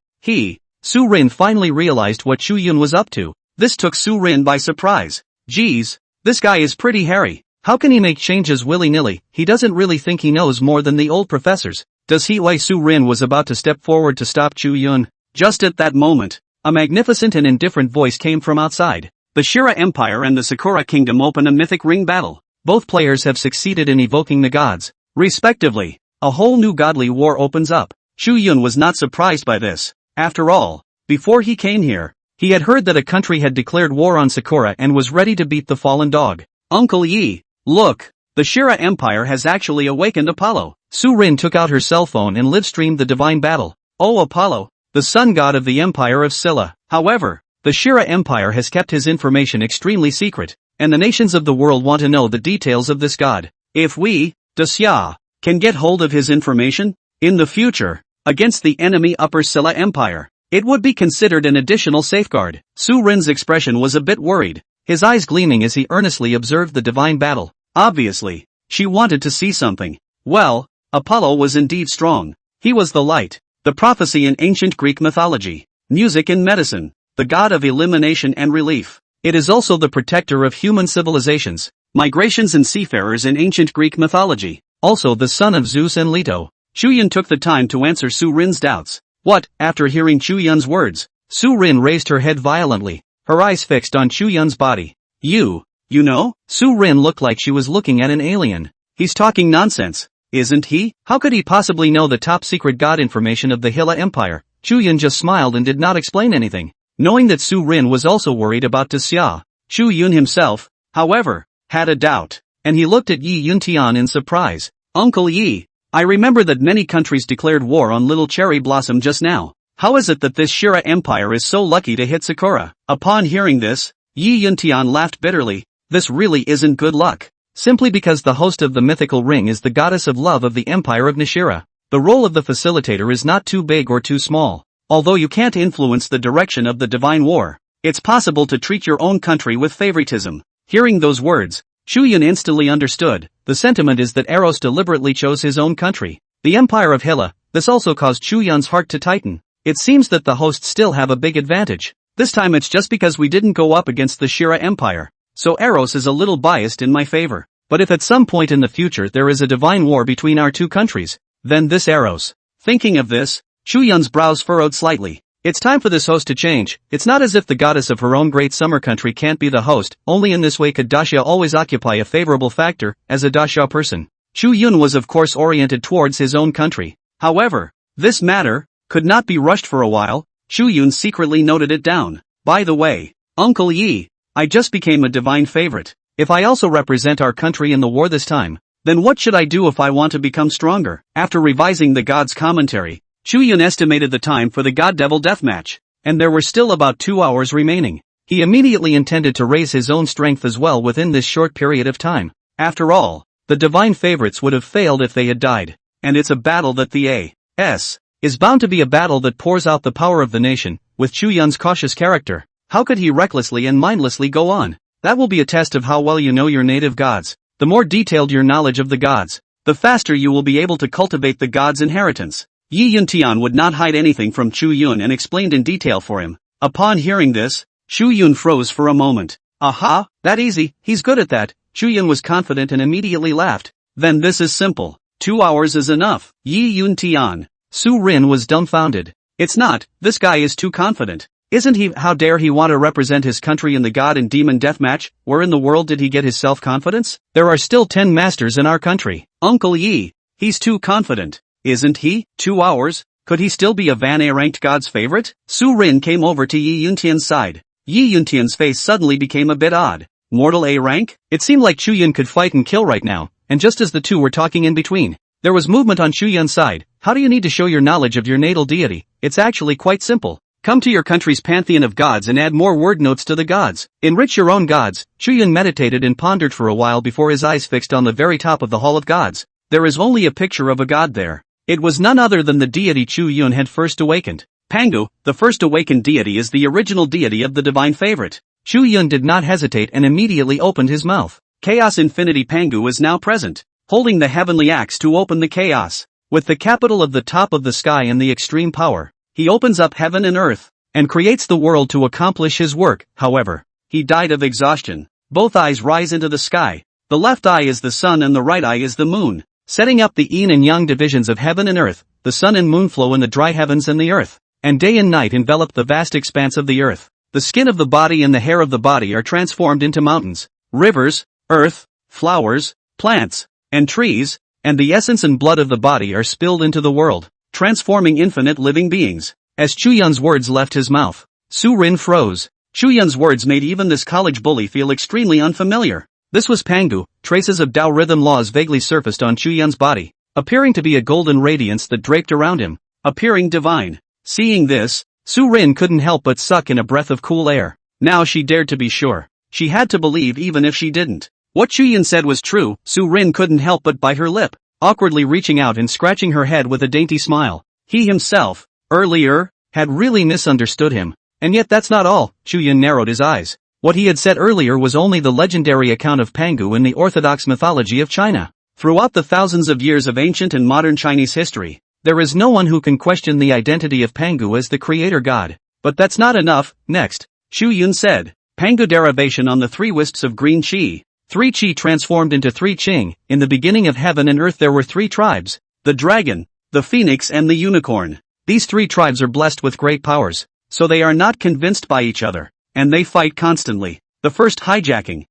Su Rin finally realized what Chu Yun was up to. This took Su Rin by surprise. Geez, this guy is pretty hairy. How can he make changes willy-nilly? He doesn't really think he knows more than the old professors. Does he? Why? Su Rin was about to step forward to stop Chu Yun. Just at that moment, a magnificent and indifferent voice came from outside. The Shira Empire and the Sakura Kingdom open a mythic ring battle. Both players have succeeded in evoking the gods, respectively. A whole new godly war opens up. Chu Yun was not surprised by this. After all, before he came here, he had heard that a country had declared war on Sakura and was ready to beat the fallen dog. Uncle Yi, look, the Shira Empire has actually awakened Apollo. Su Rin took out her cell phone and live-streamed the divine battle. Oh, Apollo, the sun god of the Empire of Silla. However, the Shira Empire has kept his information extremely secret, and the nations of the world want to know the details of this god. If we, Daxia, can get hold of his information, in the future, against the enemy Upper Silla Empire, it would be considered an additional safeguard. Su Rin's expression was a bit worried, his eyes gleaming as he earnestly observed the divine battle. Obviously, she wanted to see something. Well, Apollo was indeed strong. He was the light, the prophecy in ancient Greek mythology, music and medicine, the god of elimination and relief. It is also the protector of human civilizations, migrations and seafarers in ancient Greek mythology. also the son of Zeus and Leto. Chu Yun took the time to answer Su Rin's doubts. What? After hearing Chu Yun's words, Su Rin raised her head violently, her eyes fixed on Chu Yun's body. You know? Su Rin looked like she was looking at an alien. He's talking nonsense, isn't he? How could he possibly know the top secret god information of the Hilla Empire? Chu Yun just smiled and did not explain anything. Knowing that Su Rin was also worried about Xia, Chu Yun himself, however, had a doubt, and he looked at Yi Yuntian in surprise. Uncle Yi, I remember that many countries declared war on Little Cherry Blossom just now. How is it that this Shira Empire is so lucky to hit Sakura? Upon hearing this, Yi Yuntian laughed bitterly. This really isn't good luck. Simply because the host of the mythical ring is the goddess of love of the Empire of Nishira. The role of the facilitator is not too big or too small. Although you can't influence the direction of the divine war, it's possible to treat your own country with favoritism. Hearing those words, Chu Yun instantly understood. The sentiment is that Eros deliberately chose his own country, the Empire of Hilla. This also caused Chu Yun's heart to tighten. It seems that the hosts still have a big advantage. This time it's just because we didn't go up against the Shira Empire. So Eros is a little biased in my favor. But if at some point in the future there is a divine war between our two countries, then this Eros. Thinking of this, Chu Yun's brows furrowed slightly. It's time for this host to change. It's not as if the goddess of her own great summer country can't be the host, only in this way could Daxia always occupy a favorable factor, as a Daxia person. Chu Yun was of course oriented towards his own country. However, this matter could not be rushed for a while. Chu Yun secretly noted it down. By the way, Uncle Yi, I just became a divine favorite. If I also represent our country in the war this time, then what should I do if I want to become stronger? After revising the god's commentary, Chu Yun estimated the time for the God-Devil deathmatch, and there were still about 2 hours remaining. He immediately intended to raise his own strength as well within this short period of time. After all, the divine favorites would have failed if they had died, and it's a battle that the A.S. is bound to be a battle that pours out the power of the nation. With Chu Yun's cautious character, how could he recklessly and mindlessly go on? That will be a test of how well you know your native gods. The more detailed your knowledge of the gods, the faster you will be able to cultivate the god's inheritance. Yi Yuntian would not hide anything from Chu Yun and explained in detail for him. Upon hearing this, Chu Yun froze for a moment. Aha, that easy, he's good at that. Chu Yun was confident and immediately laughed. Then this is simple. 2 hours is enough. Yi Yuntian. Su Rin was dumbfounded. It's not, this guy is too confident. Isn't he? How dare he want to represent his country in the God and Demon deathmatch? Where in the world did he get his self-confidence? There are still 10 masters in our country. Uncle Yi, he's too confident, isn't he? 2 hours? Could he still be a Van A-ranked god's favorite? Su Rin came over to Yi Yuntian's side. Yi Yuntian's face suddenly became a bit odd. Mortal A rank? It seemed like Chu Yun could fight and kill right now, and just as the two were talking in between, there was movement on Chu Yun's side. How do you need to show your knowledge of your natal deity? It's actually quite simple. Come to your country's pantheon of gods and add more word notes to the gods. Enrich your own gods. Chu Yun meditated and pondered for a while before his eyes fixed on the very top of the Hall of Gods. There is only a picture of a god there. It was none other than the deity Chu Yun had first awakened. Pangu, the first awakened deity, is the original deity of the divine favorite. Chu Yun did not hesitate and immediately opened his mouth. Chaos Infinity Pangu is now present, holding the heavenly axe to open the chaos. With the capital of the top of the sky and the extreme power, he opens up heaven and earth, and creates the world to accomplish his work. However, he died of exhaustion. Both eyes rise into the sky. The left eye is the sun and the right eye is the moon. Setting up the yin and yang divisions of heaven and earth, the sun and moon flow in the dry heavens and the earth, and day and night envelop the vast expanse of the earth. The skin of the body and the hair of the body are transformed into mountains, rivers, earth, flowers, plants, and trees, and the essence and blood of the body are spilled into the world, transforming infinite living beings. As Chu Yun's words left his mouth, Su Rin froze. Chu Yun's words made even this college bully feel extremely unfamiliar. This was Pangu. Traces of Tao rhythm laws vaguely surfaced on Chu Yun's body, appearing to be a golden radiance that draped around him, appearing divine. Seeing this, Su Rin couldn't help but suck in a breath of cool air. Now she dared to be sure. She had to believe even if she didn't. What Chu Yun said was true. Su Rin couldn't help but bite her lip, awkwardly reaching out and scratching her head with a dainty smile. He himself, earlier, had really misunderstood him. And yet that's not all. Chu Yun narrowed his eyes. What he had said earlier was only the legendary account of Pangu in the orthodox mythology of China. Throughout the thousands of years of ancient and modern Chinese history, there is no one who can question the identity of Pangu as the creator god. But that's not enough. Next, Chu Yun said, Pangu derivation on the three wisps of green chi. 3 Qi transformed into 3 Qing. In the beginning of heaven and earth there were 3 tribes: the dragon, the phoenix and the unicorn. These 3 tribes are blessed with great powers, so they are not convinced by each other, and they fight constantly. The first hijacking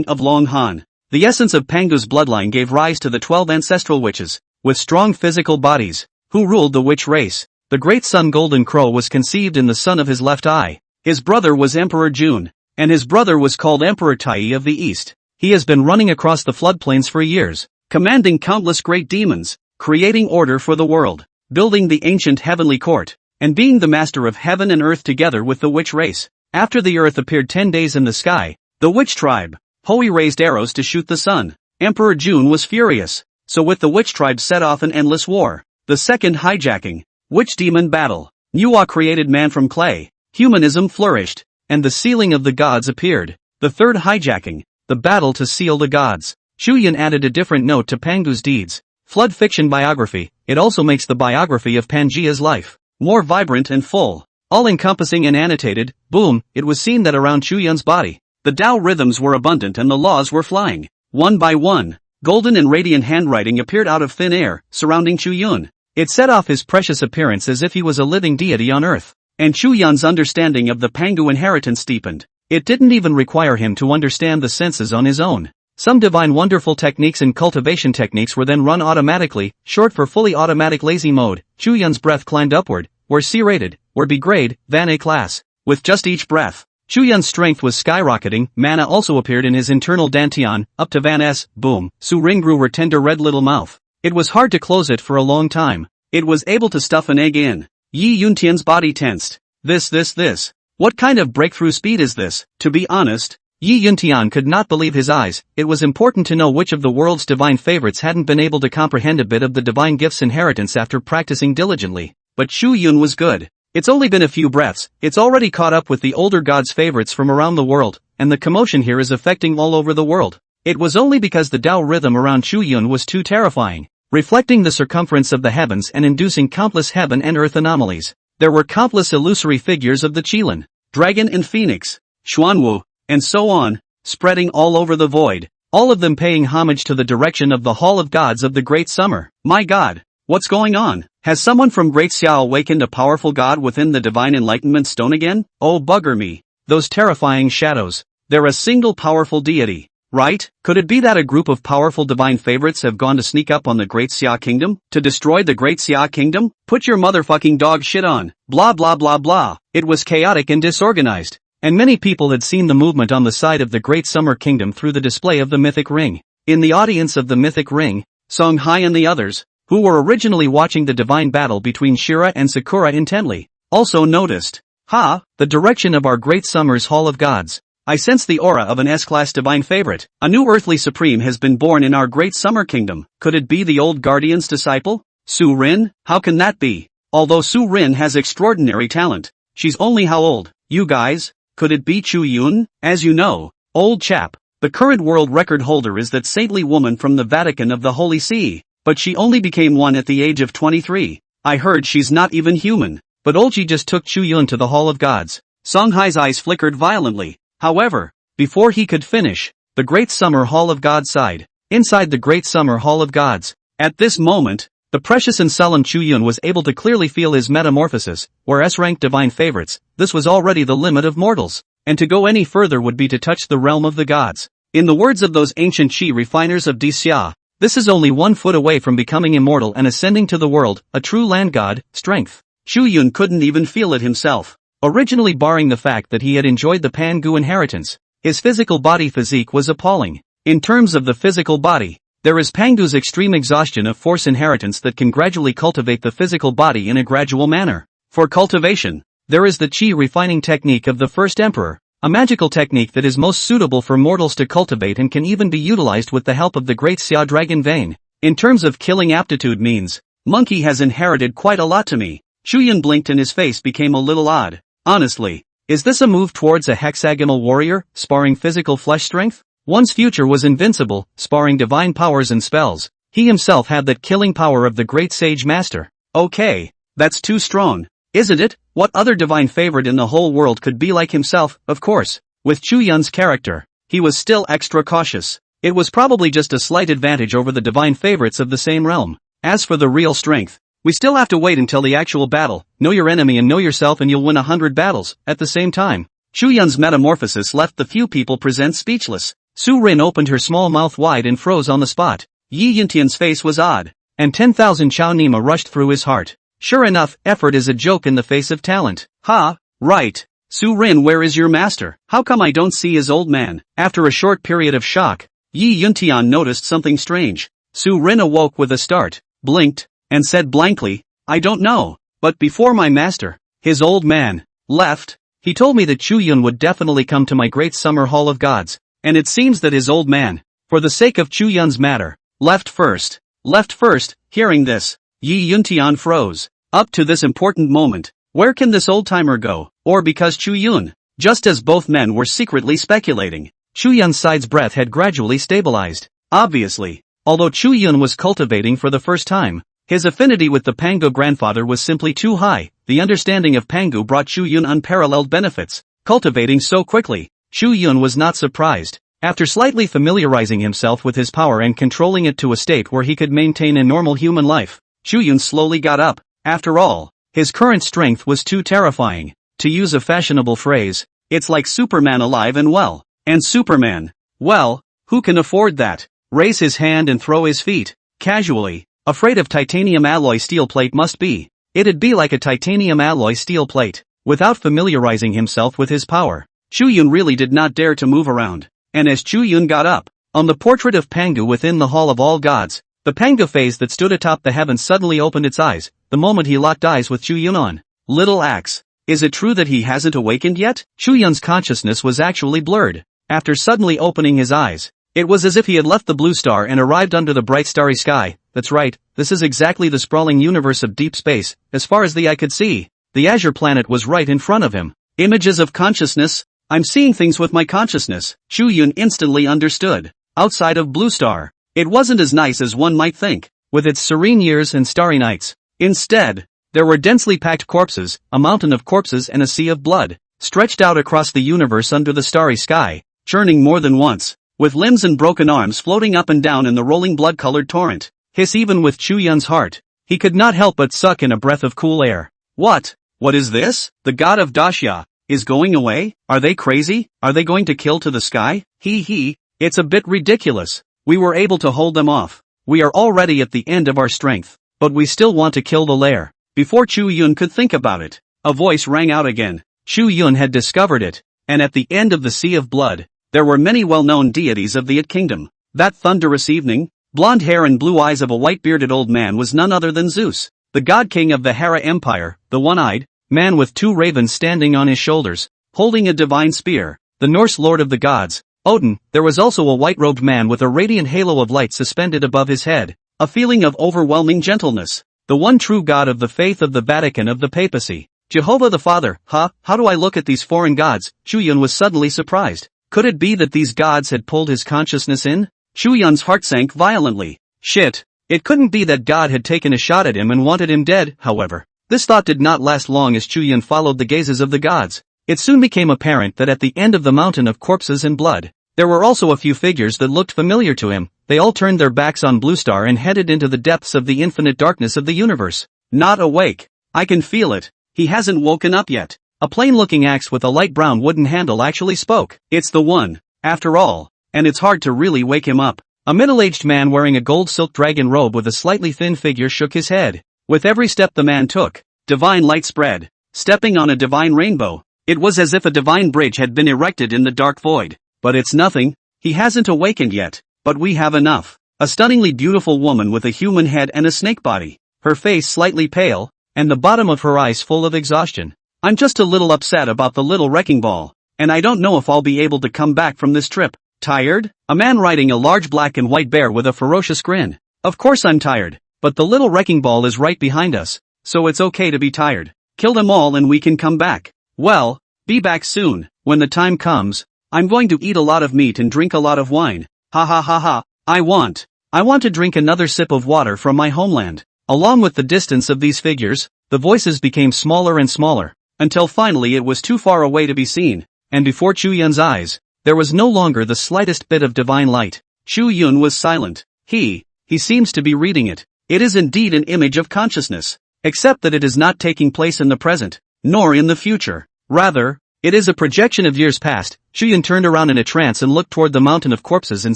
of Long Han. The essence of Pangu's bloodline gave rise to the 12 ancestral witches, with strong physical bodies, who ruled the witch race. The great sun Golden Crow was conceived in the sun of his left eye. His brother was Emperor Jun, and his brother was called Emperor Tai of the East. He has been running across the floodplains for years, commanding countless great demons, creating order for the world, building the ancient heavenly court, and being the master of heaven and earth together with the witch race. After the earth appeared 10 days in the sky, the witch tribe, Hoi, raised arrows to shoot the sun. Emperor Jun was furious, so with the witch tribe set off an endless war. The second hijacking, witch demon battle. Nuwa created man from clay, humanism flourished, and the sealing of the gods appeared. The third hijacking, the battle to seal the gods. Chu Yun added a different note to Pangu's deeds. Flood fiction biography. It also makes the biography of Pangaea's life more vibrant and full, all-encompassing and annotated. Boom, it was seen that around Chu Yun's body, the Tao rhythms were abundant and the laws were flying. One by one, golden and radiant handwriting appeared out of thin air, surrounding Chu Yun. It set off his precious appearance as if he was a living deity on earth. And Chu Yun's understanding of the Pangu inheritance deepened. It didn't even require him to understand the senses on his own. Some divine wonderful techniques and cultivation techniques were then run automatically, short for fully automatic lazy mode. Chu Yun's breath climbed upward, were C-rated, were B-grade, Van A class. With just each breath, Chu Yun's strength was skyrocketing. Mana also appeared in his internal dantian, up to Van S. Boom. Su Ring grew her tender red little mouth. It was hard to close it for a long time. It was able to stuff an egg in. Yi Yuntian's body tensed. This. What kind of breakthrough speed is this? To be honest, Yi Yuntian could not believe his eyes. It was important to know which of the world's divine favorites hadn't been able to comprehend a bit of the divine gift's inheritance after practicing diligently. But Chu Yun was good. It's only been a few breaths, it's already caught up with the older gods' favorites from around the world, and the commotion here is affecting all over the world. It was only because the Tao rhythm around Chu Yun was too terrifying, reflecting the circumference of the heavens and inducing countless heaven and earth anomalies. There were countless illusory figures of the Qilin, dragon and phoenix, Xuanwu, and so on, spreading all over the void, all of them paying homage to the direction of the Hall of Gods of the Great Summer. My God, what's going on? Has someone from Great Xia awakened a powerful god within the Divine Enlightenment Stone again? Oh bugger me. Those terrifying shadows. They're a single powerful deity, right? Could it be that a group of powerful divine favorites have gone to sneak up on the Great Xia Kingdom? To destroy the Great Xia Kingdom? Put your motherfucking dog shit on. Blah blah blah blah. It was chaotic and disorganized. And many people had seen the movement on the side of the Great Summer Kingdom through the display of the Mythic Ring. In the audience of the Mythic Ring, Song Hai and the others, who were originally watching the divine battle between Shira and Sakura intently, also noticed, the direction of our Great Summer's Hall of Gods. I sense the aura of an S-class divine favorite. A new earthly supreme has been born in our Great Summer Kingdom. Could it be the old guardian's disciple? Su Rin? How can that be? Although Su Rin has extraordinary talent, she's only how old? You guys? Could it be Chu Yun? As you know, old chap, the current world record holder is that saintly woman from the Vatican of the Holy See. But she only became one at the age of 23. I heard she's not even human. But Orochi just took Chu Yun to the Hall of Gods. Song Hai's eyes flickered violently. However, before he could finish, the Great Summer Hall of Gods sighed. Inside the Great Summer Hall of Gods, at this moment, the precious and solemn Chu Yun was able to clearly feel his metamorphosis, where S-ranked divine favorites, this was already the limit of mortals, and to go any further would be to touch the realm of the gods. In the words of those ancient Qi refiners of Xia, this is only 1 foot away from becoming immortal and ascending to the world, a true land god, strength. Chu Yun couldn't even feel it himself. Originally barring the fact that he had enjoyed the Pangu inheritance, his physical body physique was appalling. In terms of the physical body, there is Pangu's extreme exhaustion of force inheritance that can gradually cultivate the physical body in a gradual manner. For cultivation, there is the Qi refining technique of the first emperor, a magical technique that is most suitable for mortals to cultivate and can even be utilized with the help of the Great Xia Dragon Vein. In terms of killing aptitude means, Monkey has inherited quite a lot to me. Chu Yun blinked and his face became a little odd. Honestly, is this a move towards a hexagonal warrior, sparring physical flesh strength? One's future was invincible, sparring divine powers and spells. He himself had that killing power of the great sage master. Okay, that's too strong, isn't it? What other divine favorite in the whole world could be like himself? Of course, with Chu Yun's character, he was still extra cautious. It was probably just a slight advantage over the divine favorites of the same realm. As for the real strength, we still have to wait until the actual battle. Know your enemy and know yourself and you'll win 100 battles at the same time. Chu Yun's metamorphosis left the few people present speechless. Su Rin opened her small mouth wide and froze on the spot. Yi Yuntian's face was odd, and 10,000 Chao Nima rushed through his heart. Sure enough, effort is a joke in the face of talent. Ha, right. Su Rin, where is your master? How come I don't see his old man? After a short period of shock, Yi Yuntian noticed something strange. Su Rin awoke with a start, blinked, and said blankly, I don't know. But before my master, his old man, left, he told me that Chu Yun would definitely come to my great summer hall of gods, and it seems that his old man, for the sake of Chu Yun's matter, left first. Left first. Hearing this, Yi Yuntian froze. Up to this important moment, where can this old-timer go? Or because Chu Yun? Just as both men were secretly speculating, Chu Yun's side's breath had gradually stabilized. Obviously, although Chu Yun was cultivating for the first time, his affinity with the Pangu grandfather was simply too high. The understanding of Pangu brought Chu Yun unparalleled benefits. Cultivating so quickly, Chu Yun was not surprised. After slightly familiarizing himself with his power and controlling it to a state where he could maintain a normal human life, Chu Yun slowly got up. After all, his current strength was too terrifying. To use a fashionable phrase, it's like Superman alive and well. And Superman, well, who can afford that? Raise his hand and throw his feet, casually. Afraid of titanium alloy steel plate must be. It'd be like a titanium alloy steel plate. Without familiarizing himself with his power, Chu Yun really did not dare to move around. And as Chu Yun got up, on the portrait of Pangu within the Hall of All Gods, the Pangu face that stood atop the heavens suddenly opened its eyes, the moment he locked eyes with Chu Yun on. Little axe. Is it true that he hasn't awakened yet? Chu Yun's consciousness was actually blurred. After suddenly opening his eyes, it was as if he had left the blue star and arrived under the bright starry sky. That's right, this is exactly the sprawling universe of deep space, as far as the eye could see. The azure planet was right in front of him. Images of consciousness? I'm seeing things with my consciousness. Chu Yun instantly understood. Outside of Blue Star, it wasn't as nice as one might think, with its serene years and starry nights. Instead, there were densely packed corpses, a mountain of corpses and a sea of blood, stretched out across the universe under the starry sky, churning more than once, with limbs and broken arms floating up and down in the rolling blood-colored torrent. Hiss. Even with Chu Yun's heart, he could not help but suck in a breath of cool air. What is this? The god of Daxia is going away? Are they crazy? Are they going to kill to the sky? It's a bit ridiculous. We were able to hold them off. We are already at the end of our strength, but we still want to kill the lair. Before Chu Yun could think about it, a voice rang out again. Chu Yun had discovered it, and at the end of the sea of blood, there were many well-known deities of the It Kingdom. That thunderous evening, blonde hair and blue eyes of a white-bearded old man was none other than Zeus, the god king of the Hera Empire, the one-eyed man with two ravens standing on his shoulders, holding a divine spear, the Norse lord of the gods, Odin. There was also a white-robed man with a radiant halo of light suspended above his head, a feeling of overwhelming gentleness, the one true god of the faith of the Vatican of the papacy, Jehovah the Father. How do I look at these foreign gods? Chu Yun was suddenly surprised. Could it be that these gods had pulled his consciousness in? Chu Yun's heart sank violently. Shit. It couldn't be that God had taken a shot at him and wanted him dead. However, this thought did not last long as Chu Yun followed the gazes of the gods. It soon became apparent that at the end of the mountain of corpses and blood, there were also a few figures that looked familiar to him. They all turned their backs on Blue Star and headed into the depths of the infinite darkness of the universe. Not awake. I can feel it. He hasn't woken up yet. A plain-looking axe with a light brown wooden handle actually spoke. It's the one, after all, and it's hard to really wake him up. A middle-aged man wearing a gold silk dragon robe with a slightly thin figure shook his head. With every step the man took, divine light spread, stepping on a divine rainbow. It was as if a divine bridge had been erected in the dark void. But it's nothing. He hasn't awakened yet, but we have enough. A stunningly beautiful woman with a human head and a snake body, her face slightly pale, and the bottom of her eyes full of exhaustion. I'm just a little upset about the little wrecking ball, and I don't know if I'll be able to come back from this trip. Tired? A man riding a large black and white bear with a ferocious grin. Of course I'm tired, but the little wrecking ball is right behind us, so it's okay to be tired. Kill them all and we can come back. Well, be back soon. When the time comes, I'm going to eat a lot of meat and drink a lot of wine. Ha. I want to drink another sip of water from my homeland. Along with the distance of these figures, the voices became smaller and smaller, until finally it was too far away to be seen, and before Chu Yun's eyes, there was no longer the slightest bit of divine light. Chu Yun was silent. He seems to be reading it. It is indeed an image of consciousness. Except that it is not taking place in the present, nor in the future. Rather, it is a projection of years past. Chu Yun turned around in a trance and looked toward the mountain of corpses and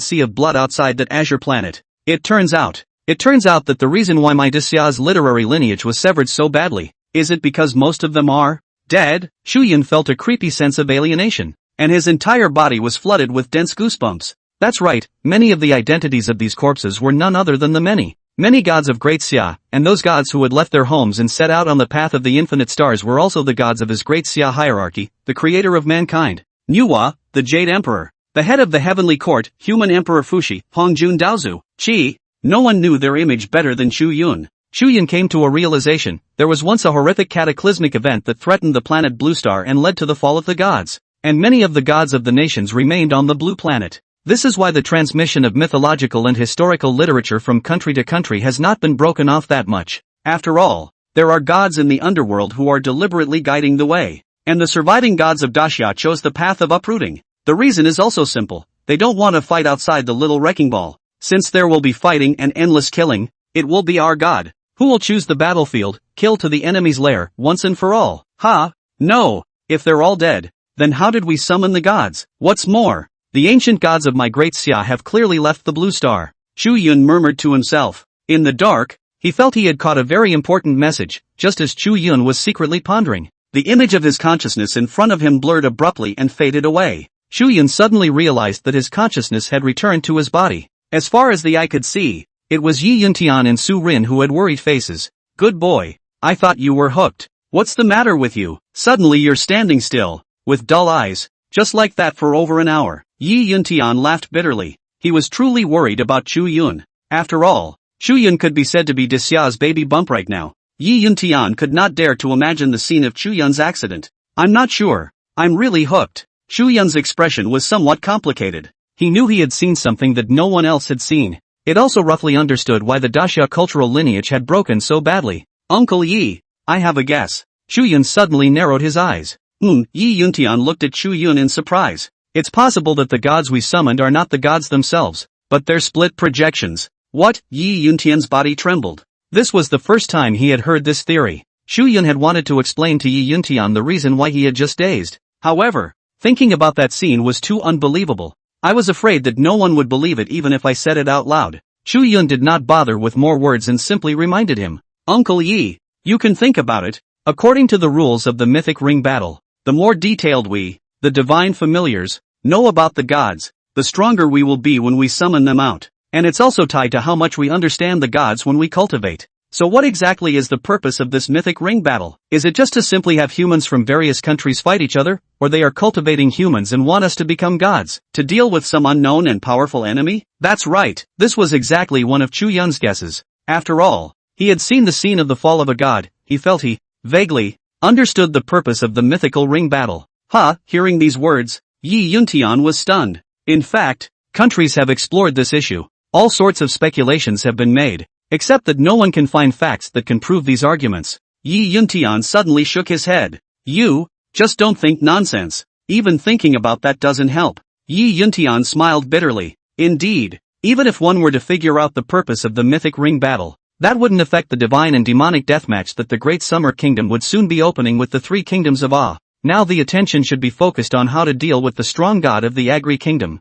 sea of blood outside that azure planet. It turns out that the reason why my Disya's literary lineage was severed so badly, is it because most of them are dead? Chu Yun felt a creepy sense of alienation, and his entire body was flooded with dense goosebumps. That's right, many of the identities of these corpses were none other than the many gods of Great Xia, and those gods who had left their homes and set out on the path of the infinite stars were also the gods of his Great Xia hierarchy, the creator of mankind. Nuwa, the Jade Emperor, the head of the heavenly court, human Emperor Fushi, Hongjun Daozu, Qi. No one knew their image better than Chu Yun. Chu Yun came to a realization: there was once a horrific cataclysmic event that threatened the planet Blue Star and led to the fall of the gods, and many of the gods of the nations remained on the blue planet. This is why the transmission of mythological and historical literature from country to country has not been broken off that much. After all, there are gods in the underworld who are deliberately guiding the way, and the surviving gods of Daxia chose the path of uprooting. The reason is also simple: they don't want to fight outside the little wrecking ball. Since there will be fighting and endless killing, it will be our god who will choose the battlefield, kill to the enemy's lair, once and for all. No, if they're all dead, then how did we summon the gods? What's more, the ancient gods of my Great Xia have clearly left the Blue Star. Chu Yun murmured to himself. In the dark, he felt he had caught a very important message, just as Chu Yun was secretly pondering. The image of his consciousness in front of him blurred abruptly and faded away. Chu Yun suddenly realized that his consciousness had returned to his body. As far as the eye could see, it was Yi Yuntian and Su Rin who had worried faces. Good boy, I thought you were hooked. What's the matter with you? Suddenly you're standing still, with dull eyes, just like that for over an hour. Yi Yuntian laughed bitterly. He was truly worried about Chu Yun. After all, Chu Yun could be said to be Disya's baby bump right now. Yi Yuntian could not dare to imagine the scene of Chu Yun's accident. I'm not sure. I'm really hooked. Chu Yun's expression was somewhat complicated. He knew he had seen something that no one else had seen. It also roughly understood why the Daxia cultural lineage had broken so badly. Uncle Yi, I have a guess. Chu Yun suddenly narrowed his eyes. Yi Yuntian looked at Chu Yun in surprise. It's possible that the gods we summoned are not the gods themselves, but they're split projections. What? Yi Yuntian's body trembled. This was the first time he had heard this theory. Chu Yun had wanted to explain to Yi Yuntian the reason why he had just dazed. However, thinking about that scene was too unbelievable. I was afraid that no one would believe it even if I said it out loud. Chu Yun did not bother with more words and simply reminded him. Uncle Yi, you can think about it. According to the rules of the mythic ring battle, the more detailed we, the divine familiars, know about the gods, the stronger we will be when we summon them out. And it's also tied to how much we understand the gods when we cultivate. So what exactly is the purpose of this mythic ring battle? Is it just to simply have humans from various countries fight each other, or they are cultivating humans and want us to become gods, to deal with some unknown and powerful enemy? That's right, this was exactly one of Chu Yun's guesses. After all, he had seen the scene of the fall of a god. He felt he, vaguely, understood the purpose of the mythical ring battle. Hearing these words, Yi Yuntian was stunned. In fact, countries have explored this issue. All sorts of speculations have been made, except that no one can find facts that can prove these arguments. Yi Yuntian suddenly shook his head. You, just don't think nonsense. Even thinking about that doesn't help. Yi Yuntian smiled bitterly. Indeed, even if one were to figure out the purpose of the mythic ring battle, that wouldn't affect the divine and demonic deathmatch that the Great Summer Kingdom would soon be opening with the three kingdoms of Ah. Now the attention should be focused on how to deal with the strong god of the Agri kingdom.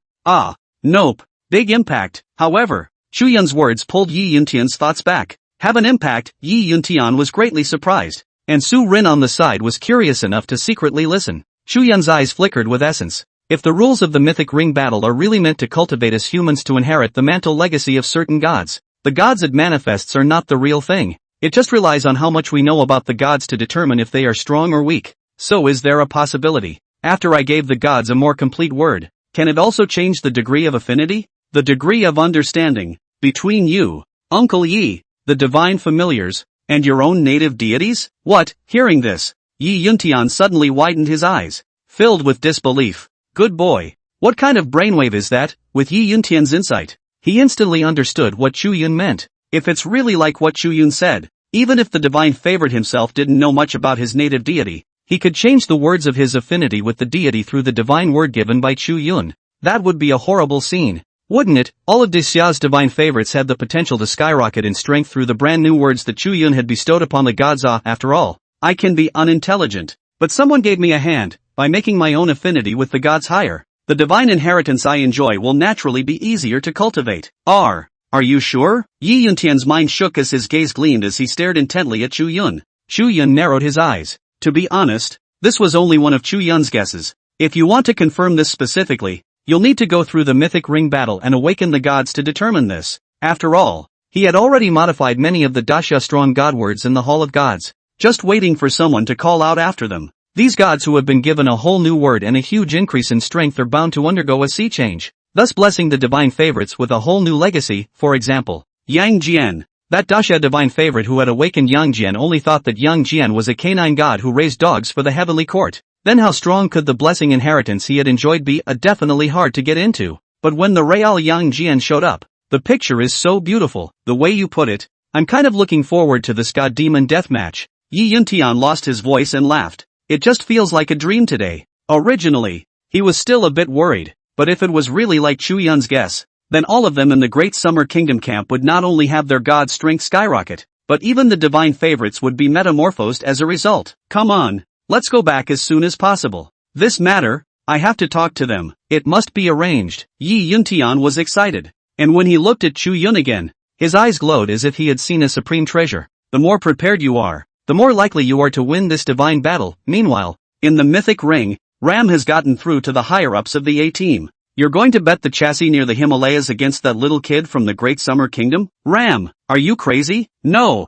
Nope. Big impact. However, Chu Yun's words pulled Yi Yuntian's thoughts back. Have an impact? Yi Yuntian was greatly surprised, and Su Rin on the side was curious enough to secretly listen. Chu Yun's eyes flickered with essence. If the rules of the mythic ring battle are really meant to cultivate us humans to inherit the mantle legacy of certain gods, the gods it manifests are not the real thing. It just relies on how much we know about the gods to determine if they are strong or weak. So is there a possibility, after I gave the gods a more complete word, can it also change the degree of affinity? The degree of understanding, between you, Uncle Yi, the divine familiars, and your own native deities? What? Hearing this, Yi Yuntian suddenly widened his eyes, filled with disbelief. Good boy. What kind of brainwave is that? With Yi Yuntian's insight, he instantly understood what Chu Yun meant. If it's really like what Chu Yun said, even if the divine favorite himself didn't know much about his native deity, He could change the words of his affinity with the deity through the divine word given by Chu Yun. That would be a horrible scene, wouldn't it? All of Dixia's divine favorites had the potential to skyrocket in strength through the brand new words that Chu Yun had bestowed upon the gods. After all, I can be unintelligent, but someone gave me a hand by making my own affinity with the gods higher. The divine inheritance I enjoy will naturally be easier to cultivate. Are you sure? Yi Yuntian's mind shook as his gaze gleamed as he stared intently at Chu Yun. Chu Yun narrowed his eyes. To be honest, this was only one of Chu Yun's guesses. If you want to confirm this specifically, you'll need to go through the mythic ring battle and awaken the gods to determine this. After all, he had already modified many of the Daxia strong god words in the Hall of Gods, just waiting for someone to call out after them. These gods who have been given a whole new word and a huge increase in strength are bound to undergo a sea change, thus blessing the divine favorites with a whole new legacy. For example, Yang Jian. That Daxia divine favorite who had awakened Yang Jian only thought that Yang Jian was a canine god who raised dogs for the heavenly court. Then how strong could the blessing inheritance he had enjoyed be? Definitely hard to get into. But when the Real Yang Jian showed up, the picture is so beautiful. The way you put it, I'm kind of looking forward to this god-demon deathmatch. Yi Yuntian lost his voice and laughed. It just feels like a dream today. Originally, he was still a bit worried, but if it was really like Chu Yun's guess, then all of them in the Great Summer Kingdom camp would not only have their god strength skyrocket, but even the divine favorites would be metamorphosed as a result. Come on, let's go back as soon as possible. This matter, I have to talk to them. It must be arranged. Yi Yuntian was excited, and when he looked at Chu Yun again, his eyes glowed as if he had seen a supreme treasure. The more prepared you are, the more likely you are to win this divine battle. Meanwhile, in the mythic ring, Ram has gotten through to the higher-ups of the A-team. You're going to bet the chassis near the Himalayas against that little kid from the Great Summer Kingdom? Ram, are you crazy? No.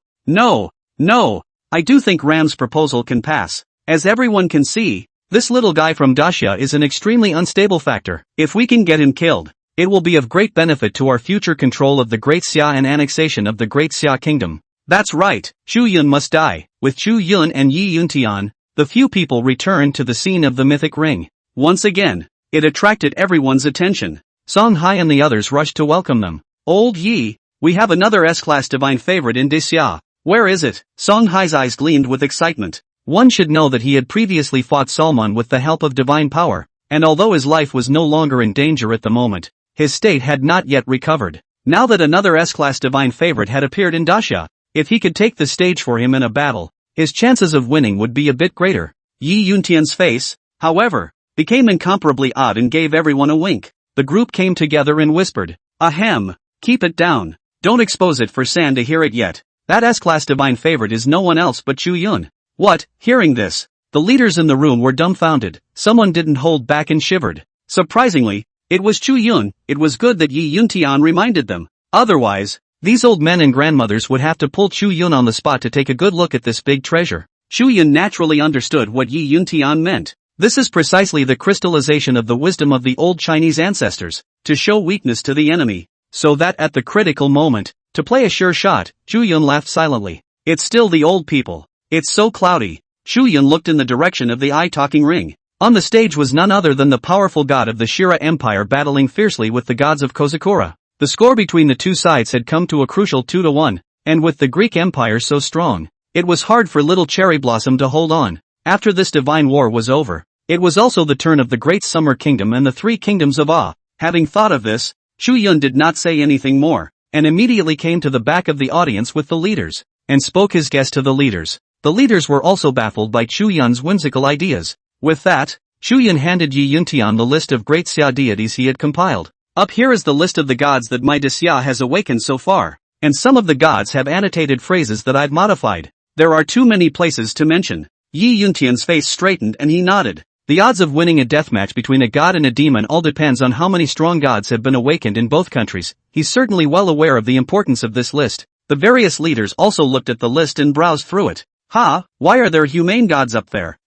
I do think Ram's proposal can pass. As everyone can see, this little guy from Daxia is an extremely unstable factor. If we can get him killed, it will be of great benefit to our future control of the Great Xia and annexation of the Great Xia Kingdom. That's right, Chu Yun must die. With Chu Yun and Yi Yuntian, the few people returned to the scene of the mythic ring. Once again, it attracted everyone's attention. Song Hai and the others rushed to welcome them. Old Yi, we have another S-class divine favorite in Daxia. Where is it? Song Hai's eyes gleamed with excitement. One should know that he had previously fought Salmon with the help of divine power, and although his life was no longer in danger at the moment, his state had not yet recovered. Now that another S-class divine favorite had appeared in Daxia, if he could take the stage for him in a battle, his chances of winning would be a bit greater. Yi Yuntian's face, however, became incomparably odd and gave everyone a wink. The group came together and whispered, "Ahem, keep it down. Don't expose it for San to hear it yet. That S-class divine favorite is no one else but Chu Yun." What? Hearing this, the leaders in the room were dumbfounded. Someone didn't hold back and shivered. Surprisingly, it was Chu Yun. It was good that Yi Yuntian reminded them. Otherwise, these old men and grandmothers would have to pull Chu Yun on the spot to take a good look at this big treasure. Chu Yun naturally understood what Yi Yuntian meant. This is precisely the crystallization of the wisdom of the old Chinese ancestors, to show weakness to the enemy, so that at the critical moment, to play a sure shot. Chu Yun laughed silently. It's still the old people. It's so cloudy. Chu Yun looked in the direction of the eye-talking ring. On the stage was none other than the powerful god of the Shira Empire battling fiercely with the gods of Sakura. The score between the two sides had come to a crucial 2-1, and with the Greek Empire so strong, it was hard for little Cherry Blossom to hold on. After this divine war was over, it was also the turn of the Great Summer Kingdom and the three kingdoms of Ah. Having thought of this, Chu Yun did not say anything more, and immediately came to the back of the audience with the leaders, and spoke his guess to the leaders. The leaders were also baffled by Chu Yun's whimsical ideas. With that, Chu Yun handed Yi Yuntian the list of great Xia deities he had compiled. Up here is the list of the gods that my Xia has awakened so far, and some of the gods have annotated phrases that I've modified. There are too many places to mention. Yi Yuntian's face straightened and he nodded. The odds of winning a deathmatch between a god and a demon all depends on how many strong gods have been awakened in both countries. He's certainly well aware of the importance of this list. The various leaders also looked at the list and browsed through it. Why are there humane gods up there?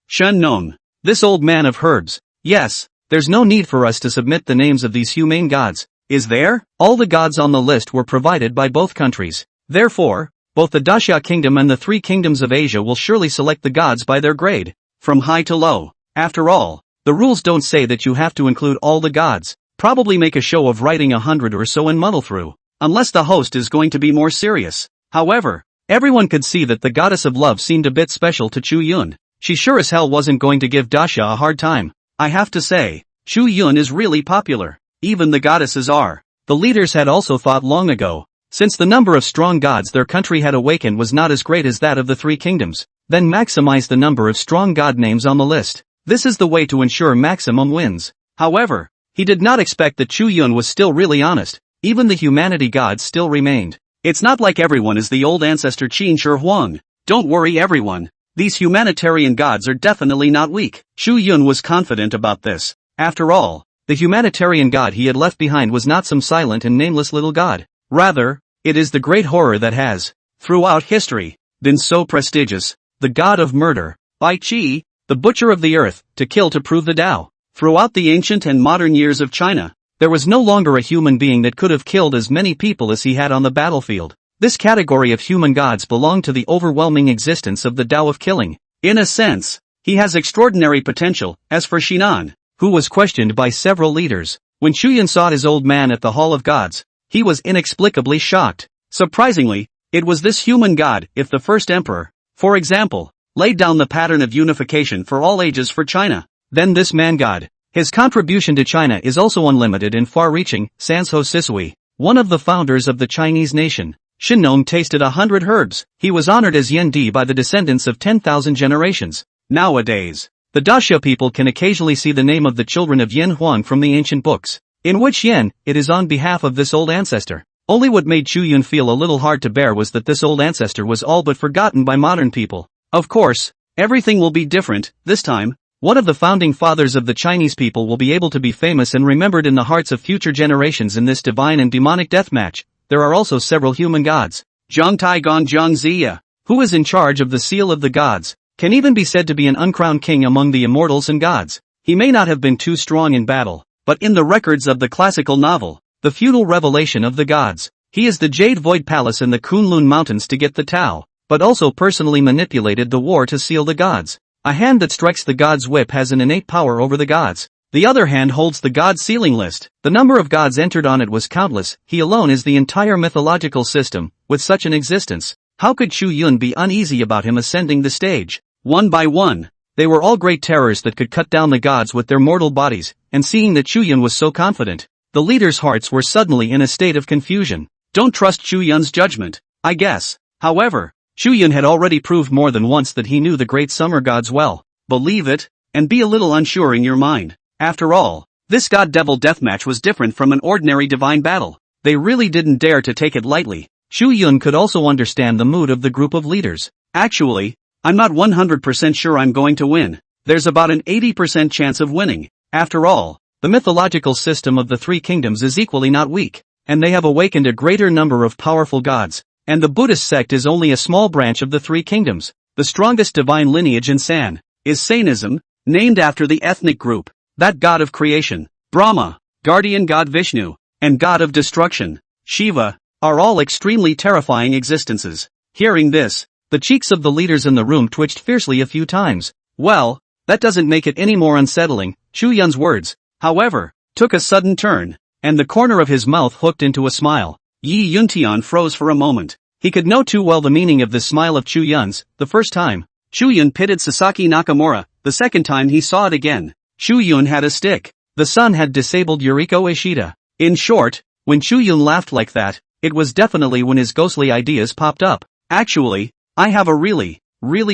Shen Nong. This old man of herbs. Yes, there's no need for us to submit the names of these humane gods, is there? All the gods on the list were provided by both countries. Therefore, both the Daxia Kingdom and the three kingdoms of Asia will surely select the gods by their grade, from high to low. After all, the rules don't say that you have to include all the gods. Probably make a show of writing 100 or so and muddle through, unless the host is going to be more serious. However, everyone could see that the goddess of love seemed a bit special to Chu Yun. she sure as hell wasn't going to give Dasha a hard time. I have to say, Chu Yun is really popular. Even the goddesses are. The leaders had also thought long ago, since the number of strong gods their country had awakened was not as great as that of the three kingdoms, then maximize the number of strong god names on the list. This is the way to ensure maximum wins. However, he did not expect that Chu Yun was still really honest. Even the humanity gods still remained. It's not like everyone is the old ancestor Qin Shi Huang. Don't worry everyone. These humanitarian gods are definitely not weak. Chu Yun was confident about this. After all, the humanitarian god he had left behind was not some silent and nameless little god. Rather, it is the great horror that has, throughout history, been so prestigious, the god of murder, Bai Qi, the butcher of the earth, to kill to prove the Tao. Throughout the ancient and modern years of China, there was no longer a human being that could have killed as many people as he had on the battlefield. This category of human gods belonged to the overwhelming existence of the Tao of killing. In a sense, he has extraordinary potential. As for Shinan, who was questioned by several leaders, when Chu Yun saw his old man at the Hall of Gods, he was inexplicably shocked. Surprisingly, it was this human god, if the first emperor, for example, laid down the pattern of unification for all ages for China, then this man god. His contribution to China is also unlimited and far-reaching. Sanzhou Sisui, one of the founders of the Chinese nation, Shinnong tasted 100 herbs. He was honored as Yen Di by the descendants of 10,000 generations. Nowadays, the Daxia people can occasionally see the name of the children of Yen Huang from the ancient books, in which Yen, it is on behalf of this old ancestor. Only what made Chu Yun feel a little hard to bear was that this old ancestor was all but forgotten by modern people. Of course, everything will be different. This time, one of the founding fathers of the Chinese people will be able to be famous and remembered in the hearts of future generations in this divine and demonic deathmatch. There are also several human gods. Zhang Taigon Zhang Ziya, who is in charge of the seal of the gods, can even be said to be an uncrowned king among the immortals and gods. He may not have been too strong in battle, but in the records of the classical novel, The Feudal Revelation of the Gods, he is the Jade Void Palace in the Kunlun Mountains to get the Tao, but also personally manipulated the war to seal the gods. A hand that strikes the god's whip has an innate power over the gods. The other hand holds the god's sealing list. The number of gods entered on it was countless. He alone is the entire mythological system. With such an existence, how could Chu Yun be uneasy about him ascending the stage? One by one, they were all great terrors that could cut down the gods with their mortal bodies, and seeing that Chu Yun was so confident, the leaders' hearts were suddenly in a state of confusion. Don't trust Chu Yun's judgment, I guess. However, Chu Yun had already proved more than once that he knew the great summer gods well. Believe it, and be a little unsure in your mind. After all, this god-devil deathmatch was different from an ordinary divine battle. They really didn't dare to take it lightly. Chu Yun could also understand the mood of the group of leaders. Actually, I'm not 100% sure I'm going to win. There's about an 80% chance of winning. After all, the mythological system of the three kingdoms is equally not weak, and they have awakened a greater number of powerful gods. And the Buddhist sect is only a small branch of the three kingdoms. The strongest divine lineage in San is Sainism, named after the ethnic group, that god of creation, Brahma, guardian god Vishnu, and god of destruction, Shiva, are all extremely terrifying existences. Hearing this, the cheeks of the leaders in the room twitched fiercely a few times. Well, that doesn't make it any more unsettling. Chu Yun's words, however, took a sudden turn, and the corner of his mouth hooked into a smile. Yi Yuntian froze for a moment. He could know too well the meaning of this smile of Chu Yun's. The first time, Chu Yun pitted Sasaki Nakamura. The second time he saw it again. Chu Yun had a stick. The sun had disabled Yuriko Ishida. In short, when Chu Yun laughed like that, it was definitely when his ghostly ideas popped up. Actually, I have a really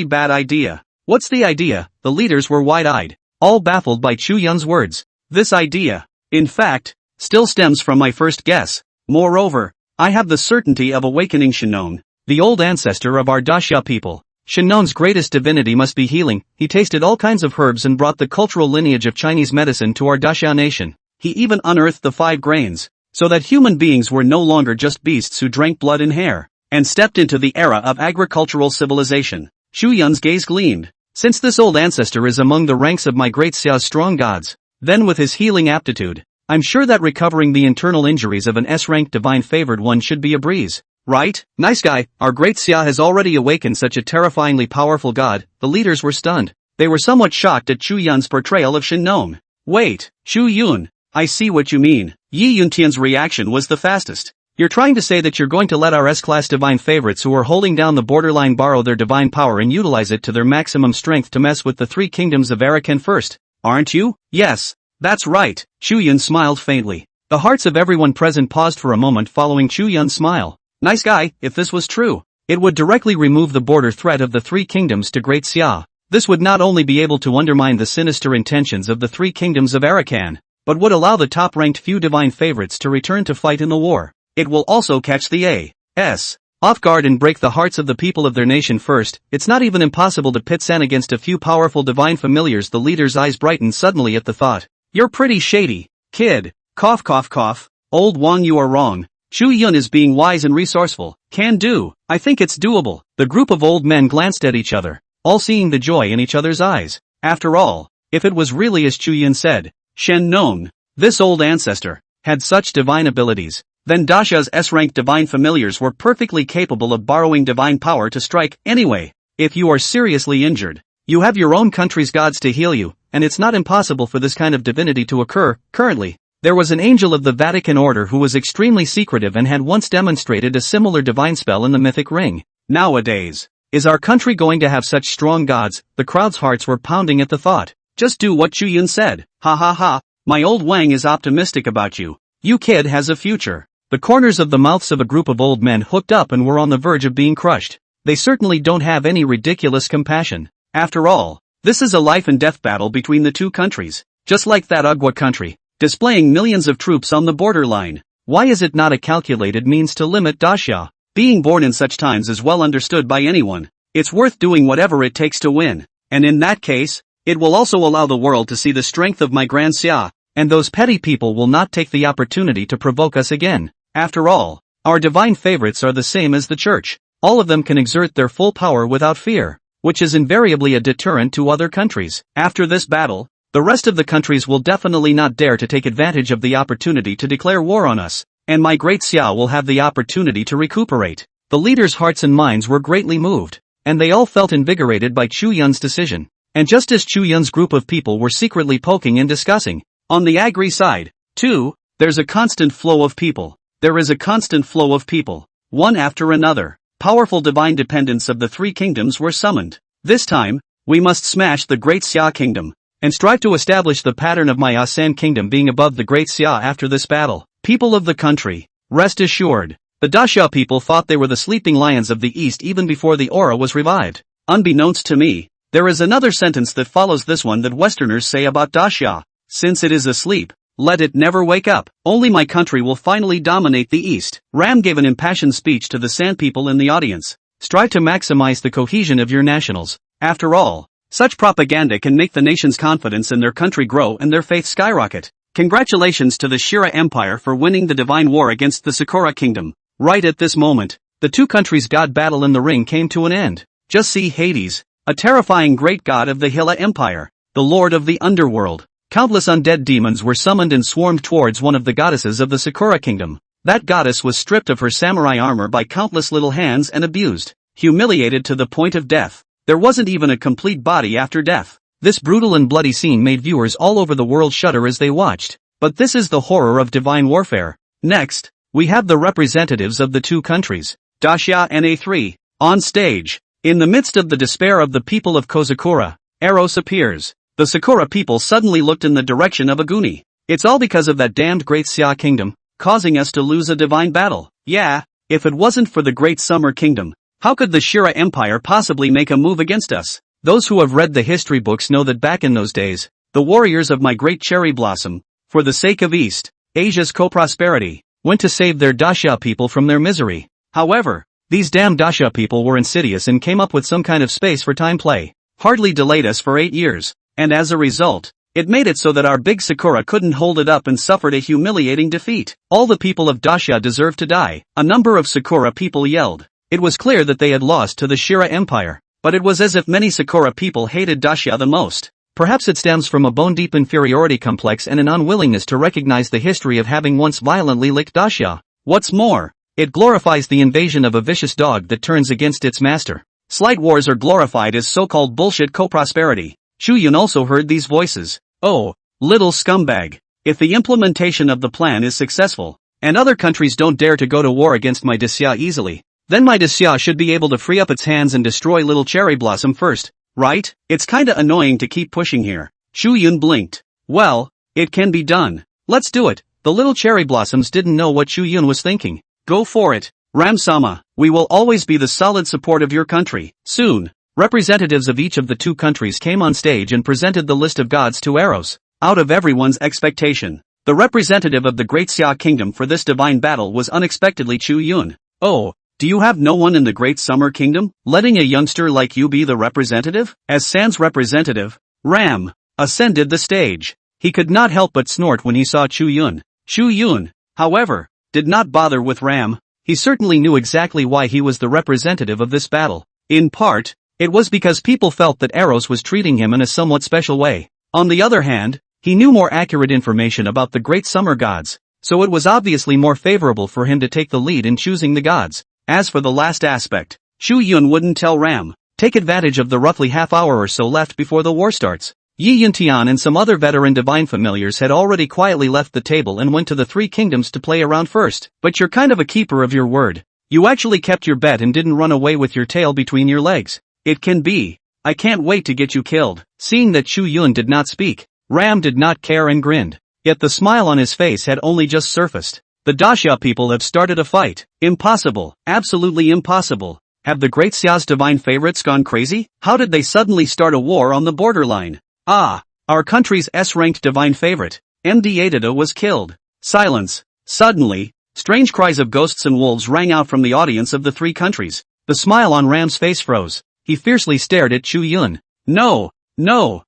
bad idea. What's the idea? The leaders were wide-eyed, all baffled by Chu Yun's words. This idea, in fact, still stems from my first guess. Moreover, I have the certainty of awakening Shinon, the old ancestor of our Daxia people. Shinon's greatest divinity must be healing. He tasted all kinds of herbs and brought the cultural lineage of Chinese medicine to our Daxia nation. He even unearthed the 5 grains, so that human beings were no longer just beasts who drank blood and hair, and stepped into the era of agricultural civilization. Chu Yun's gaze gleamed. Since this old ancestor is among the ranks of my great Xia's strong gods, then with his healing aptitude, I'm sure that recovering the internal injuries of an S-ranked divine favored one should be a breeze. Right? Nice guy, our great Xia has already awakened such a terrifyingly powerful god. The leaders were stunned. They were somewhat shocked at Chu Yun's portrayal of Shinon. Wait, Chu Yun, I see what you mean. Yi Yuntian's reaction was the fastest. You're trying to say that you're going to let our S-class divine favorites who are holding down the borderline borrow their divine power and utilize it to their maximum strength to mess with the three kingdoms of Arakan first, aren't you? Yes, that's right. Chu Yun smiled faintly. The hearts of everyone present paused for a moment following Chu Yun's smile. Nice guy, if this was true. It would directly remove the border threat of the three kingdoms to Great Xia. This would not only be able to undermine the sinister intentions of the three kingdoms of Arakan, but would allow the top-ranked few divine favorites to return to fight in the war. It will also catch the A.S. off guard and break the hearts of the people of their nation first. It's not even impossible to pit San against a few powerful divine familiars. The leader's eyes brightened suddenly at the thought. You're pretty shady, kid. Cough cough cough. Old Wang, you are wrong. Chu Yun is being wise and resourceful. Can do. I think it's doable. The group of old men glanced at each other, all seeing the joy in each other's eyes. After all, if it was really as Chu Yun said, Shen Nong, this old ancestor, had such divine abilities, then Dasha's S-ranked divine familiars were perfectly capable of borrowing divine power to strike. Anyway, if you are seriously injured, you have your own country's gods to heal you, and it's not impossible for this kind of divinity to occur. Currently, there was an angel of the Vatican order who was extremely secretive and had once demonstrated a similar divine spell in the mythic ring. Nowadays, is our country going to have such strong gods? The crowd's hearts were pounding at the thought. Just do what Chu Yun said. Ha ha ha, my old Wang is optimistic about you. You kid has a future. The corners of the mouths of a group of old men hooked up and were on the verge of being crushed. They certainly don't have any ridiculous compassion. After all, this is a life and death battle between the two countries, just like that Agwa country, displaying millions of troops on the borderline. Why is it not a calculated means to limit Daxia? Being born in such times is well understood by anyone. It's worth doing whatever it takes to win. And in that case, it will also allow the world to see the strength of my Grand Xia, and those petty people will not take the opportunity to provoke us again. After all, our divine favorites are the same as the church. All of them can exert their full power without fear, which is invariably a deterrent to other countries. After this battle, the rest of the countries will definitely not dare to take advantage of the opportunity to declare war on us, and my Great Xia will have the opportunity to recuperate. The leaders' hearts and minds were greatly moved, and they all felt invigorated by Chu Yun's decision. And just as Chu Yun's group of people were secretly poking and discussing, on the Agri side, too, there's a constant flow of people. There is a constant flow of people, one after another. Powerful divine dependents of the three kingdoms were summoned. This time, we must smash the Great Xia kingdom, and strive to establish the pattern of my Asan kingdom being above the Great Xia after this battle. People of the country, rest assured, the Daxia people thought they were the sleeping lions of the east even before the aura was revived. Unbeknownst to me, there is another sentence that follows this one that Westerners say about Daxia. Since it is asleep, let it never wake up. Only my country will finally dominate the East. Ram gave an impassioned speech to the San people in the audience. Strive to maximize the cohesion of your nationals. After all, such propaganda can make the nation's confidence in their country grow and their faith skyrocket. Congratulations to the Shira Empire for winning the divine war against the Sakura kingdom. Right at this moment, the two countries' god battle in the ring came to an end. Just see Hades, a terrifying great god of the Hilla Empire, the lord of the underworld. Countless undead demons were summoned and swarmed towards one of the goddesses of the Sakura kingdom. That goddess was stripped of her samurai armor by countless little hands and abused, humiliated to the point of death. There wasn't even a complete body after death. This brutal and bloody scene made viewers all over the world shudder as they watched. But this is the horror of divine warfare. Next, we have the representatives of the two countries, Daxia and A3, on stage. In the midst of the despair of the people of Kozakura, Eros appears. The Sakura people suddenly looked in the direction of Aguni. It's all because of that damned Great Xia kingdom, causing us to lose a divine battle. Yeah, if it wasn't for the Great Summer Kingdom, how could the Shira Empire possibly make a move against us? Those who have read the history books know that back in those days, the warriors of my Great Cherry Blossom, for the sake of East Asia's co-prosperity, went to save their Daxia people from their misery. However, these damn Daxia people were insidious and came up with some kind of space for time play. Hardly delayed us for 8 years. And as a result, it made it so that our big Sakura couldn't hold it up and suffered a humiliating defeat. All the people of Daxia deserve to die, a number of Sakura people yelled. It was clear that they had lost to the Shira Empire, but it was as if many Sakura people hated Daxia the most. Perhaps it stems from a bone-deep inferiority complex and an unwillingness to recognize the history of having once violently licked Daxia. What's more, it glorifies the invasion of a vicious dog that turns against its master. Slight wars are glorified as so-called bullshit co-prosperity. Chu Yun also heard these voices. Oh, little scumbag. If the implementation of the plan is successful, and other countries don't dare to go to war against my Disya easily, then my Disya should be able to free up its hands and destroy little Cherry Blossom first, right? It's kinda annoying to keep pushing here. Chu Yun blinked. Well, it can be done. Let's do it. The little Cherry Blossoms didn't know what Chu Yun was thinking. Go for it. Ram-sama, we will always be the solid support of your country. Soon, representatives of each of the two countries came on stage and presented the list of gods to Eros. Out of everyone's expectation, the representative of the Great Xia Kingdom for this divine battle was unexpectedly Chu Yun. Oh, do you have no one in the Great Summer Kingdom, letting a youngster like you be the representative? As San's representative, Ram ascended the stage. He could not help but snort when he saw Chu Yun. Chu Yun, however, did not bother with Ram. He certainly knew exactly why he was the representative of this battle. In part, it was because people felt that Eros was treating him in a somewhat special way. On the other hand, he knew more accurate information about the Great Summer Gods, so it was obviously more favorable for him to take the lead in choosing the gods. As for the last aspect, Chu Yun wouldn't tell Ram. Take advantage of the roughly half hour or so left before the war starts. Yi Yuntian and some other veteran divine familiars had already quietly left the table and went to the three kingdoms to play around first. But you're kind of a keeper of your word. You actually kept your bet and didn't run away with your tail between your legs. It can be. I can't wait to get you killed. Seeing that Chu Yun did not speak, Ram did not care and grinned. Yet the smile on his face had only just surfaced. The Daxia people have started a fight. Impossible. Absolutely impossible. Have the Great Xia's divine favorites gone crazy? How did they suddenly start a war on the borderline? Ah, our country's S-ranked divine favorite, MD Adida was killed. Silence. Suddenly, strange cries of ghosts and wolves rang out from the audience of the three countries. The smile on Ram's face froze. He fiercely stared at Chu Yun. No,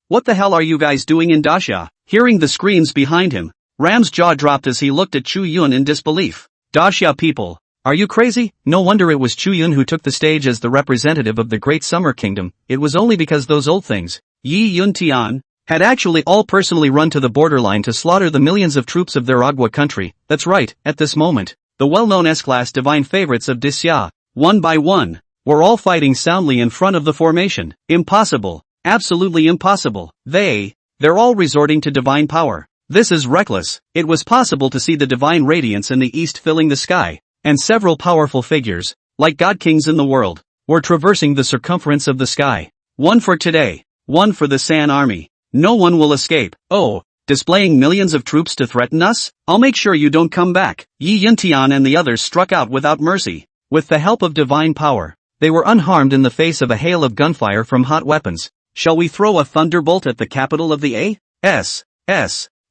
what the hell are you guys doing in Daxia? Hearing the screams behind him, Ram's jaw dropped as he looked at Chu Yun in disbelief. Daxia people, are you crazy? No wonder it was Chu Yun who took the stage as the representative of the Great Summer Kingdom. It was only because those old things, Yi Yuntian, had actually all personally run to the borderline to slaughter the millions of troops of their Agua country. That's right, at this moment, the well-known S-class divine favorites of Disya, one by one, were all fighting soundly in front of the formation. Impossible. Absolutely impossible. They're all resorting to divine power. This is reckless. It was possible to see the divine radiance in the east filling the sky, and several powerful figures, like god kings in the world, were traversing the circumference of the sky. One for today, one for the San army. No one will escape. Oh, displaying millions of troops to threaten us? I'll make sure you don't come back. Yi Yuntian and the others struck out without mercy. With the help of divine power, they were unharmed in the face of a hail of gunfire from hot weapons. Shall we throw a thunderbolt at the capital of the A.S.?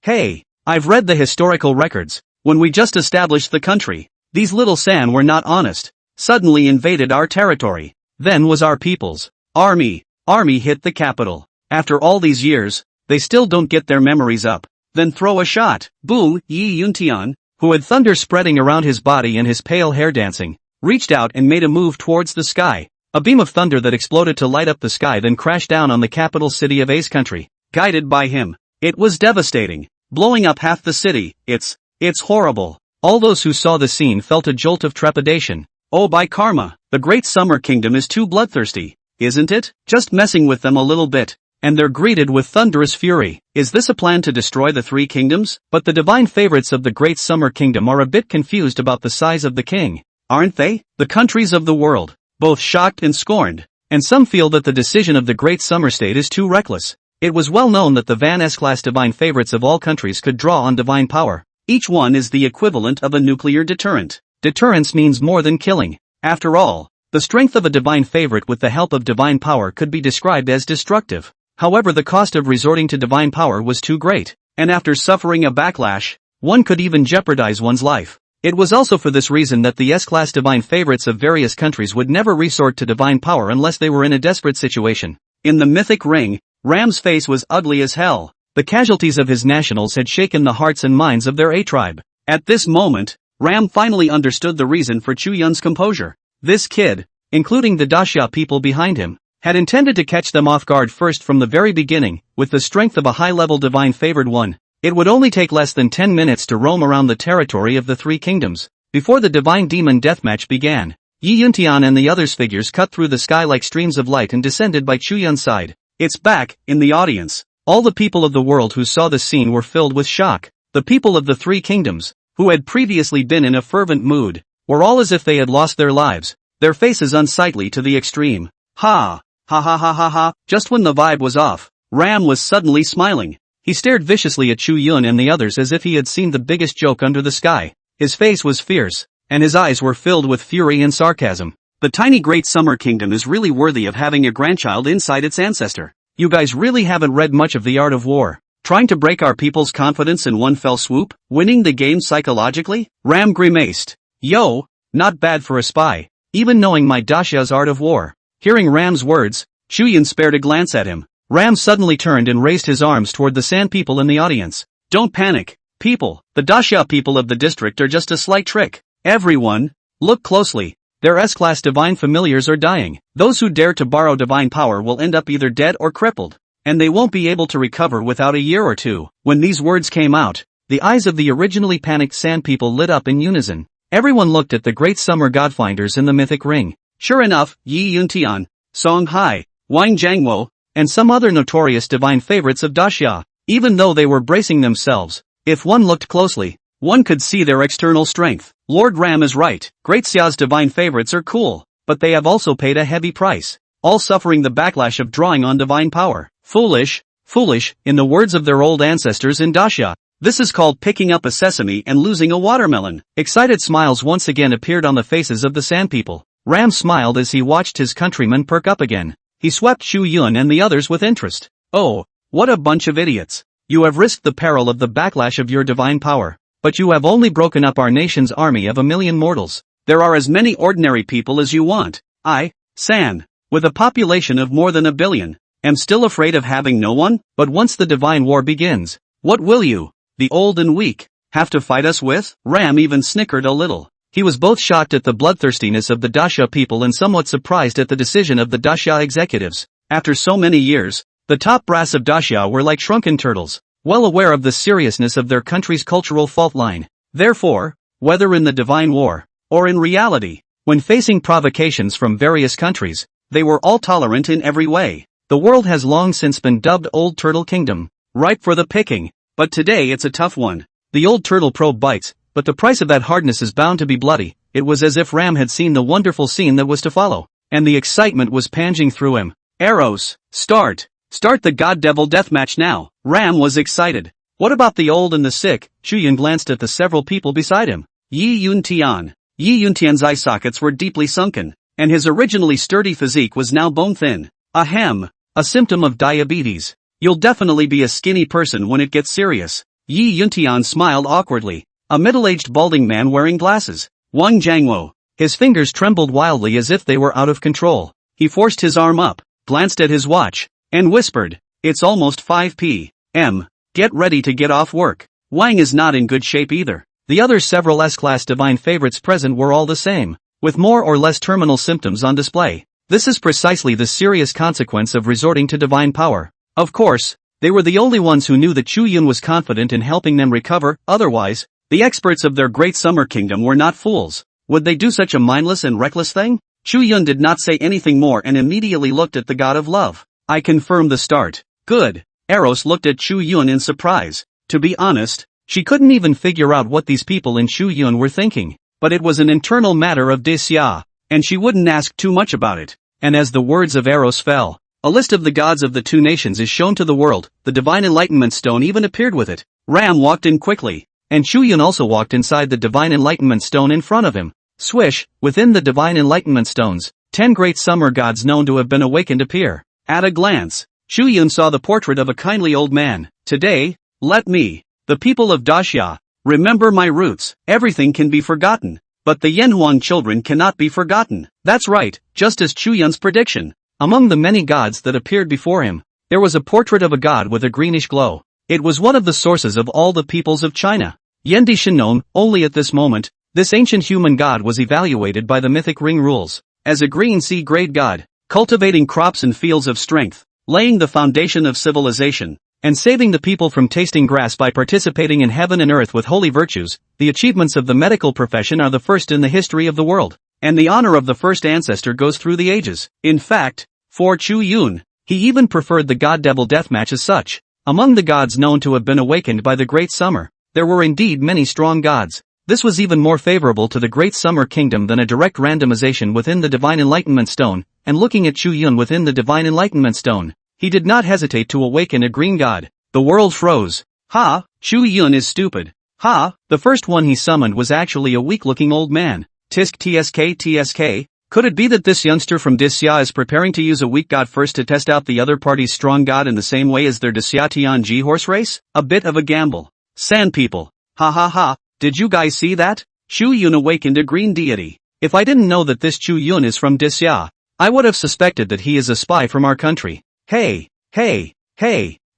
Hey, I've read the historical records. When we just established the country, these little San were not honest. Suddenly invaded our territory. Then was our people's army hit the capital. After all these years, they still don't get their memories up. Then throw a shot. Boo! Yi Yuntian, who had thunder spreading around his body and his pale hair dancing, reached out and made a move towards the sky. A beam of thunder that exploded to light up the sky then crashed down on the capital city of A's country. Guided by him, it was devastating, blowing up half the city. It's horrible. All those who saw the scene felt a jolt of trepidation. Oh, by karma, the Great Summer Kingdom is too bloodthirsty, isn't it? Just messing with them a little bit, and they're greeted with thunderous fury. Is this a plan to destroy the three kingdoms? But the divine favorites of the Great Summer Kingdom are a bit confused about the size of the king, aren't they? The countries of the world, both shocked and scorned, and some feel that the decision of the Great Summer State is too reckless. It was well known that the Van S-class divine favorites of all countries could draw on divine power. Each one is the equivalent of a nuclear deterrent. Deterrence means more than killing. After all, the strength of a divine favorite with the help of divine power could be described as destructive. However, the cost of resorting to divine power was too great, and after suffering a backlash, one could even jeopardize one's life. It was also for this reason that the S-class divine favorites of various countries would never resort to divine power unless they were in a desperate situation. In the mythic ring, Ram's face was ugly as hell. The casualties of his nationals had shaken the hearts and minds of their A-tribe. At this moment, Ram finally understood the reason for Chu Yun's composure. This kid, including the Daxia people behind him, had intended to catch them off guard first from the very beginning. With the strength of a high-level divine favored one, it would only take less than 10 minutes to roam around the territory of the three kingdoms. Before the divine demon deathmatch began, Yi Yuntian and the others' figures cut through the sky like streams of light and descended by Chu Yun's side. It's back, in the audience. All the people of the world who saw the scene were filled with shock. The people of the three kingdoms, who had previously been in a fervent mood, were all as if they had lost their lives, their faces unsightly to the extreme. Ha! Ha ha ha ha ha! Just when the vibe was off, Ram was suddenly smiling. He stared viciously at Chu Yun and the others as if he had seen the biggest joke under the sky. His face was fierce, and his eyes were filled with fury and sarcasm. The tiny Great Summer Kingdom is really worthy of having a grandchild inside its ancestor. You guys really haven't read much of the art of war. Trying to break our people's confidence in one fell swoop, winning the game psychologically? Ram grimaced. Yo, not bad for a spy, even knowing my Dasha's art of war. Hearing Ram's words, Chu Yun spared a glance at him. Ram suddenly turned and raised his arms toward the sand people in the audience. Don't panic, people. The Dasha people of the district are just a slight trick. Everyone, look closely. Their S-class divine familiars are dying. Those who dare to borrow divine power will end up either dead or crippled, and they won't be able to recover without a year or two. When these words came out, the eyes of the originally panicked sand people lit up in unison. Everyone looked at the great summer godfinders in the mythic ring. Sure enough, Yi Yuntian, Song Hai, Wang Jiangwo, and some other notorious divine favorites of Daxia. Even though they were bracing themselves, if one looked closely, one could see their external strength. Lord Ram is right. Great Xia's divine favorites are cool, but they have also paid a heavy price, all suffering the backlash of drawing on divine power. Foolish, foolish, in the words of their old ancestors in Daxia. This is called picking up a sesame and losing a watermelon. Excited smiles once again appeared on the faces of the sand people. Ram smiled as he watched his countrymen perk up again. He swept Chu Yun and the others with interest. Oh, what a bunch of idiots. You have risked the peril of the backlash of your divine power, but you have only broken up our nation's army of 1,000,000 mortals. There are as many ordinary people as you want. I, San, with a population of more than 1,000,000,000, am still afraid of having no one. But once the divine war begins, what will you, the old and weak, have to fight us with? Ram even snickered a little. He was both shocked at the bloodthirstiness of the Daxia people and somewhat surprised at the decision of the Daxia executives. After so many years, the top brass of Daxia were like shrunken turtles, well aware of the seriousness of their country's cultural fault line. Therefore, whether in the divine war, or in reality, when facing provocations from various countries, they were all tolerant in every way. The world has long since been dubbed Old Turtle Kingdom, ripe for the picking, but today it's a tough one. The old turtle probe bites, but the price of that hardness is bound to be bloody. It was as if Ram had seen the wonderful scene that was to follow, and the excitement was panging through him. Arrows, start! Start the God-Devil deathmatch now! Ram was excited. What about the old and the sick? Chu Yun glanced at the several people beside him. Yi Yuntian. Yi Yuntian's eye sockets were deeply sunken, and his originally sturdy physique was now bone-thin. Ahem, a symptom of diabetes. You'll definitely be a skinny person when it gets serious. Yi Yuntian smiled awkwardly. A middle-aged balding man wearing glasses. Wang Jiangwo. His fingers trembled wildly as if they were out of control. He forced his arm up, glanced at his watch, and whispered, "It's almost 5 p.m. Get ready to get off work." Wang is not in good shape either. The other several S-class divine favorites present were all the same, with more or less terminal symptoms on display. This is precisely the serious consequence of resorting to divine power. Of course, they were the only ones who knew that Chu Yun was confident in helping them recover. Otherwise, the experts of their great summer kingdom were not fools. Would they do such a mindless and reckless thing? Chu Yun did not say anything more and immediately looked at the god of love. I confirm the start. Good. Eros looked at Chu Yun in surprise. To be honest, she couldn't even figure out what these people in Chu Yun were thinking. But it was an internal matter of Daxia, and she wouldn't ask too much about it. And as the words of Eros fell, a list of the gods of the two nations is shown to the world. The divine enlightenment stone even appeared with it. Ram walked in quickly, and Chu Yun also walked inside the divine enlightenment stone in front of him. Swish, within the divine enlightenment stones, 10 great summer gods known to have been awakened appear. At a glance, Chu Yun saw the portrait of a kindly old man. Today, let me, the people of Daxia, remember my roots. Everything can be forgotten, but the Yanhuang children cannot be forgotten. That's right, just as Chu Yun's prediction. Among the many gods that appeared before him, there was a portrait of a god with a greenish glow. It was one of the sources of all the peoples of China. Yendishan known only at this moment, this ancient human god was evaluated by the mythic ring rules as a green C-grade god, cultivating crops and fields of strength, laying the foundation of civilization, and saving the people from tasting grass by participating in heaven and earth with holy virtues. The achievements of the medical profession are the first in the history of the world, and the honor of the first ancestor goes through the ages. In fact, for Chu Yun, he even preferred the god-devil deathmatch as such. Among the gods known to have been awakened by the great summer, there were indeed many strong gods, This was even more favorable to the Great Summer Kingdom than a direct randomization within the Divine Enlightenment Stone, and looking at Chu Yun within the Divine Enlightenment Stone, he did not hesitate to awaken a green god. The world froze. Ha, Chu Yun is stupid. Ha, the first one he summoned was actually a weak-looking old man. Tisk tsk. Could it be that this youngster from Disya is preparing to use a weak god first to test out the other party's strong god in the same way as their Disya Tianji horse race? A bit of a gamble. Sand people. Ha ha ha, did you guys see that? Chu Yun awakened a green deity. If I didn't know that this Chu Yun is from Disya, I would have suspected that he is a spy from our country. Hey,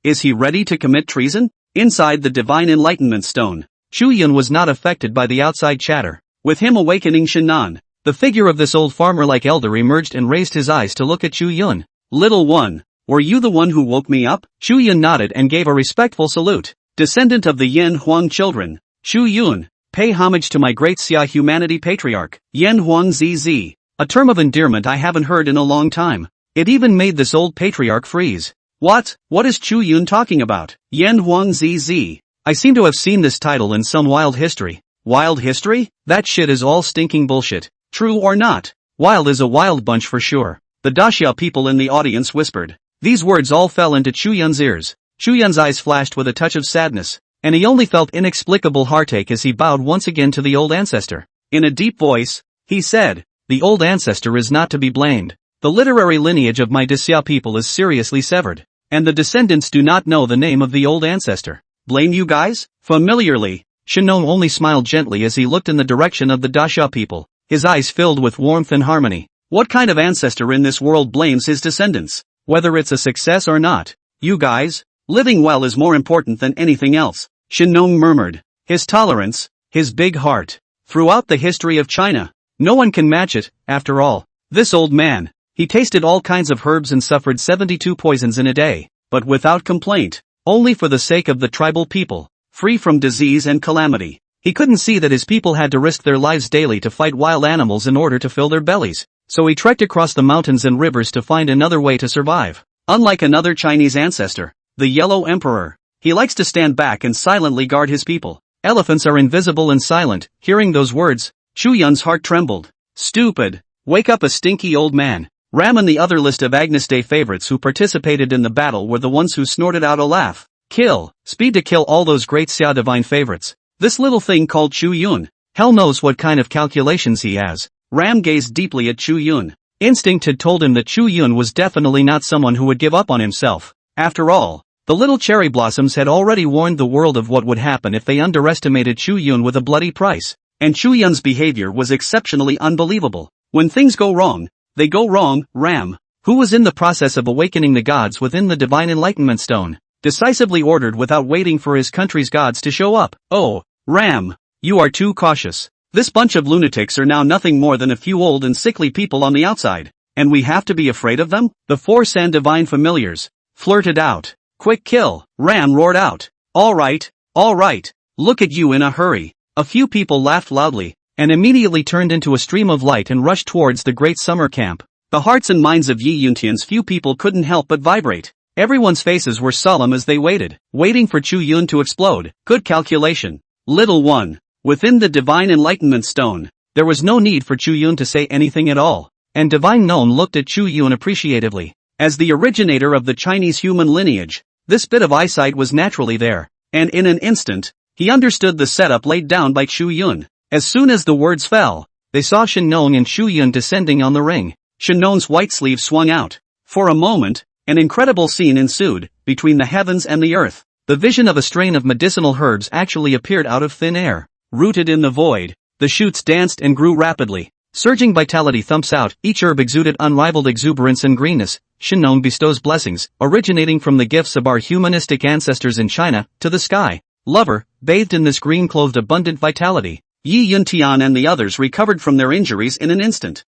is he ready to commit treason? Inside the Divine Enlightenment Stone, Chu Yun was not affected by the outside chatter. With him awakening Shannon, the figure of this old farmer-like elder emerged and raised his eyes to look at Chu Yun. Little one, were you the one who woke me up? Chu Yun nodded and gave a respectful salute. Descendant of the Yen Huang children, Chu Yun, pay homage to my great Xia humanity patriarch, Yen Huang ZZ, a term of endearment I haven't heard in a long time. It even made this old patriarch freeze. What is Chu Yun talking about? Yen Huang ZZ. I seem to have seen this title in some wild history. Wild history? That shit is all stinking bullshit. True or not? Wild is a wild bunch for sure. The Daxia people in the audience whispered. These words all fell into Chu Yun's ears. Chu Yun's eyes flashed with a touch of sadness, and he only felt inexplicable heartache as he bowed once again to the old ancestor. In a deep voice, he said, the old ancestor is not to be blamed. The literary lineage of my Disya people is seriously severed, and the descendants do not know the name of the old ancestor. Blame you guys? Familiarly, Shannon only smiled gently as he looked in the direction of the Daxia people, his eyes filled with warmth and harmony. What kind of ancestor in this world blames his descendants? Whether it's a success or not. You guys, living well is more important than anything else, Shannon murmured. His tolerance, his big heart. Throughout the history of China, no one can match it, after all. This old man, he tasted all kinds of herbs and suffered 72 poisons in a day, but without complaint, only for the sake of the tribal people, free from disease and calamity. He couldn't see that his people had to risk their lives daily to fight wild animals in order to fill their bellies, so he trekked across the mountains and rivers to find another way to survive. Unlike another Chinese ancestor, the Yellow Emperor, he likes to stand back and silently guard his people. Elephants are invisible and silent. Hearing those words, Chu Yun's heart trembled. Stupid. Wake up a stinky old man. Ram and the other list of Agnes Day favorites who participated in the battle were the ones who snorted out a laugh. Kill. Speed to kill all those great Xia divine favorites. This little thing called Chu Yun. Hell knows what kind of calculations he has. Ram gazed deeply at Chu Yun. Instinct had told him that Chu Yun was definitely not someone who would give up on himself. After all, the little cherry blossoms had already warned the world of what would happen if they underestimated Chu Yun with a bloody price. And Chu Yun's behavior was exceptionally unbelievable. When things go wrong, they go wrong. Ram, who was in the process of awakening the gods within the Divine Enlightenment Stone, decisively ordered without waiting for his country's gods to show up. Oh, Ram, you are too cautious. This bunch of lunatics are now nothing more than a few old and sickly people on the outside, and we have to be afraid of them? The four Sand Divine familiars flirted out. Quick kill, Ram roared out. All right, look at you in a hurry. A few people laughed loudly, and immediately turned into a stream of light and rushed towards the great summer camp. The hearts and minds of Yi Yuntian's few people couldn't help but vibrate. Everyone's faces were solemn as they waiting for Chu Yun to explode. Good calculation. Little one, within the Divine Enlightenment Stone, there was no need for Chu Yun to say anything at all, and Divine Known looked at Chu Yun appreciatively. As the originator of the Chinese human lineage, this bit of eyesight was naturally there, and in an instant, he understood the setup laid down by Chu Yun. As soon as the words fell, they saw Shannon and Chu Yun descending on the ring. Shannon's white sleeve swung out. For a moment, an incredible scene ensued, between the heavens and the earth. The vision of a strain of medicinal herbs actually appeared out of thin air. Rooted in the void, the shoots danced and grew rapidly. Surging vitality thumps out, each herb exuded unrivaled exuberance and greenness. Shannon bestows blessings, originating from the gifts of our humanistic ancestors in China, to the sky. Lover, bathed in this green-clothed abundant vitality. Yi Yuntian and the others recovered from their injuries in an instant.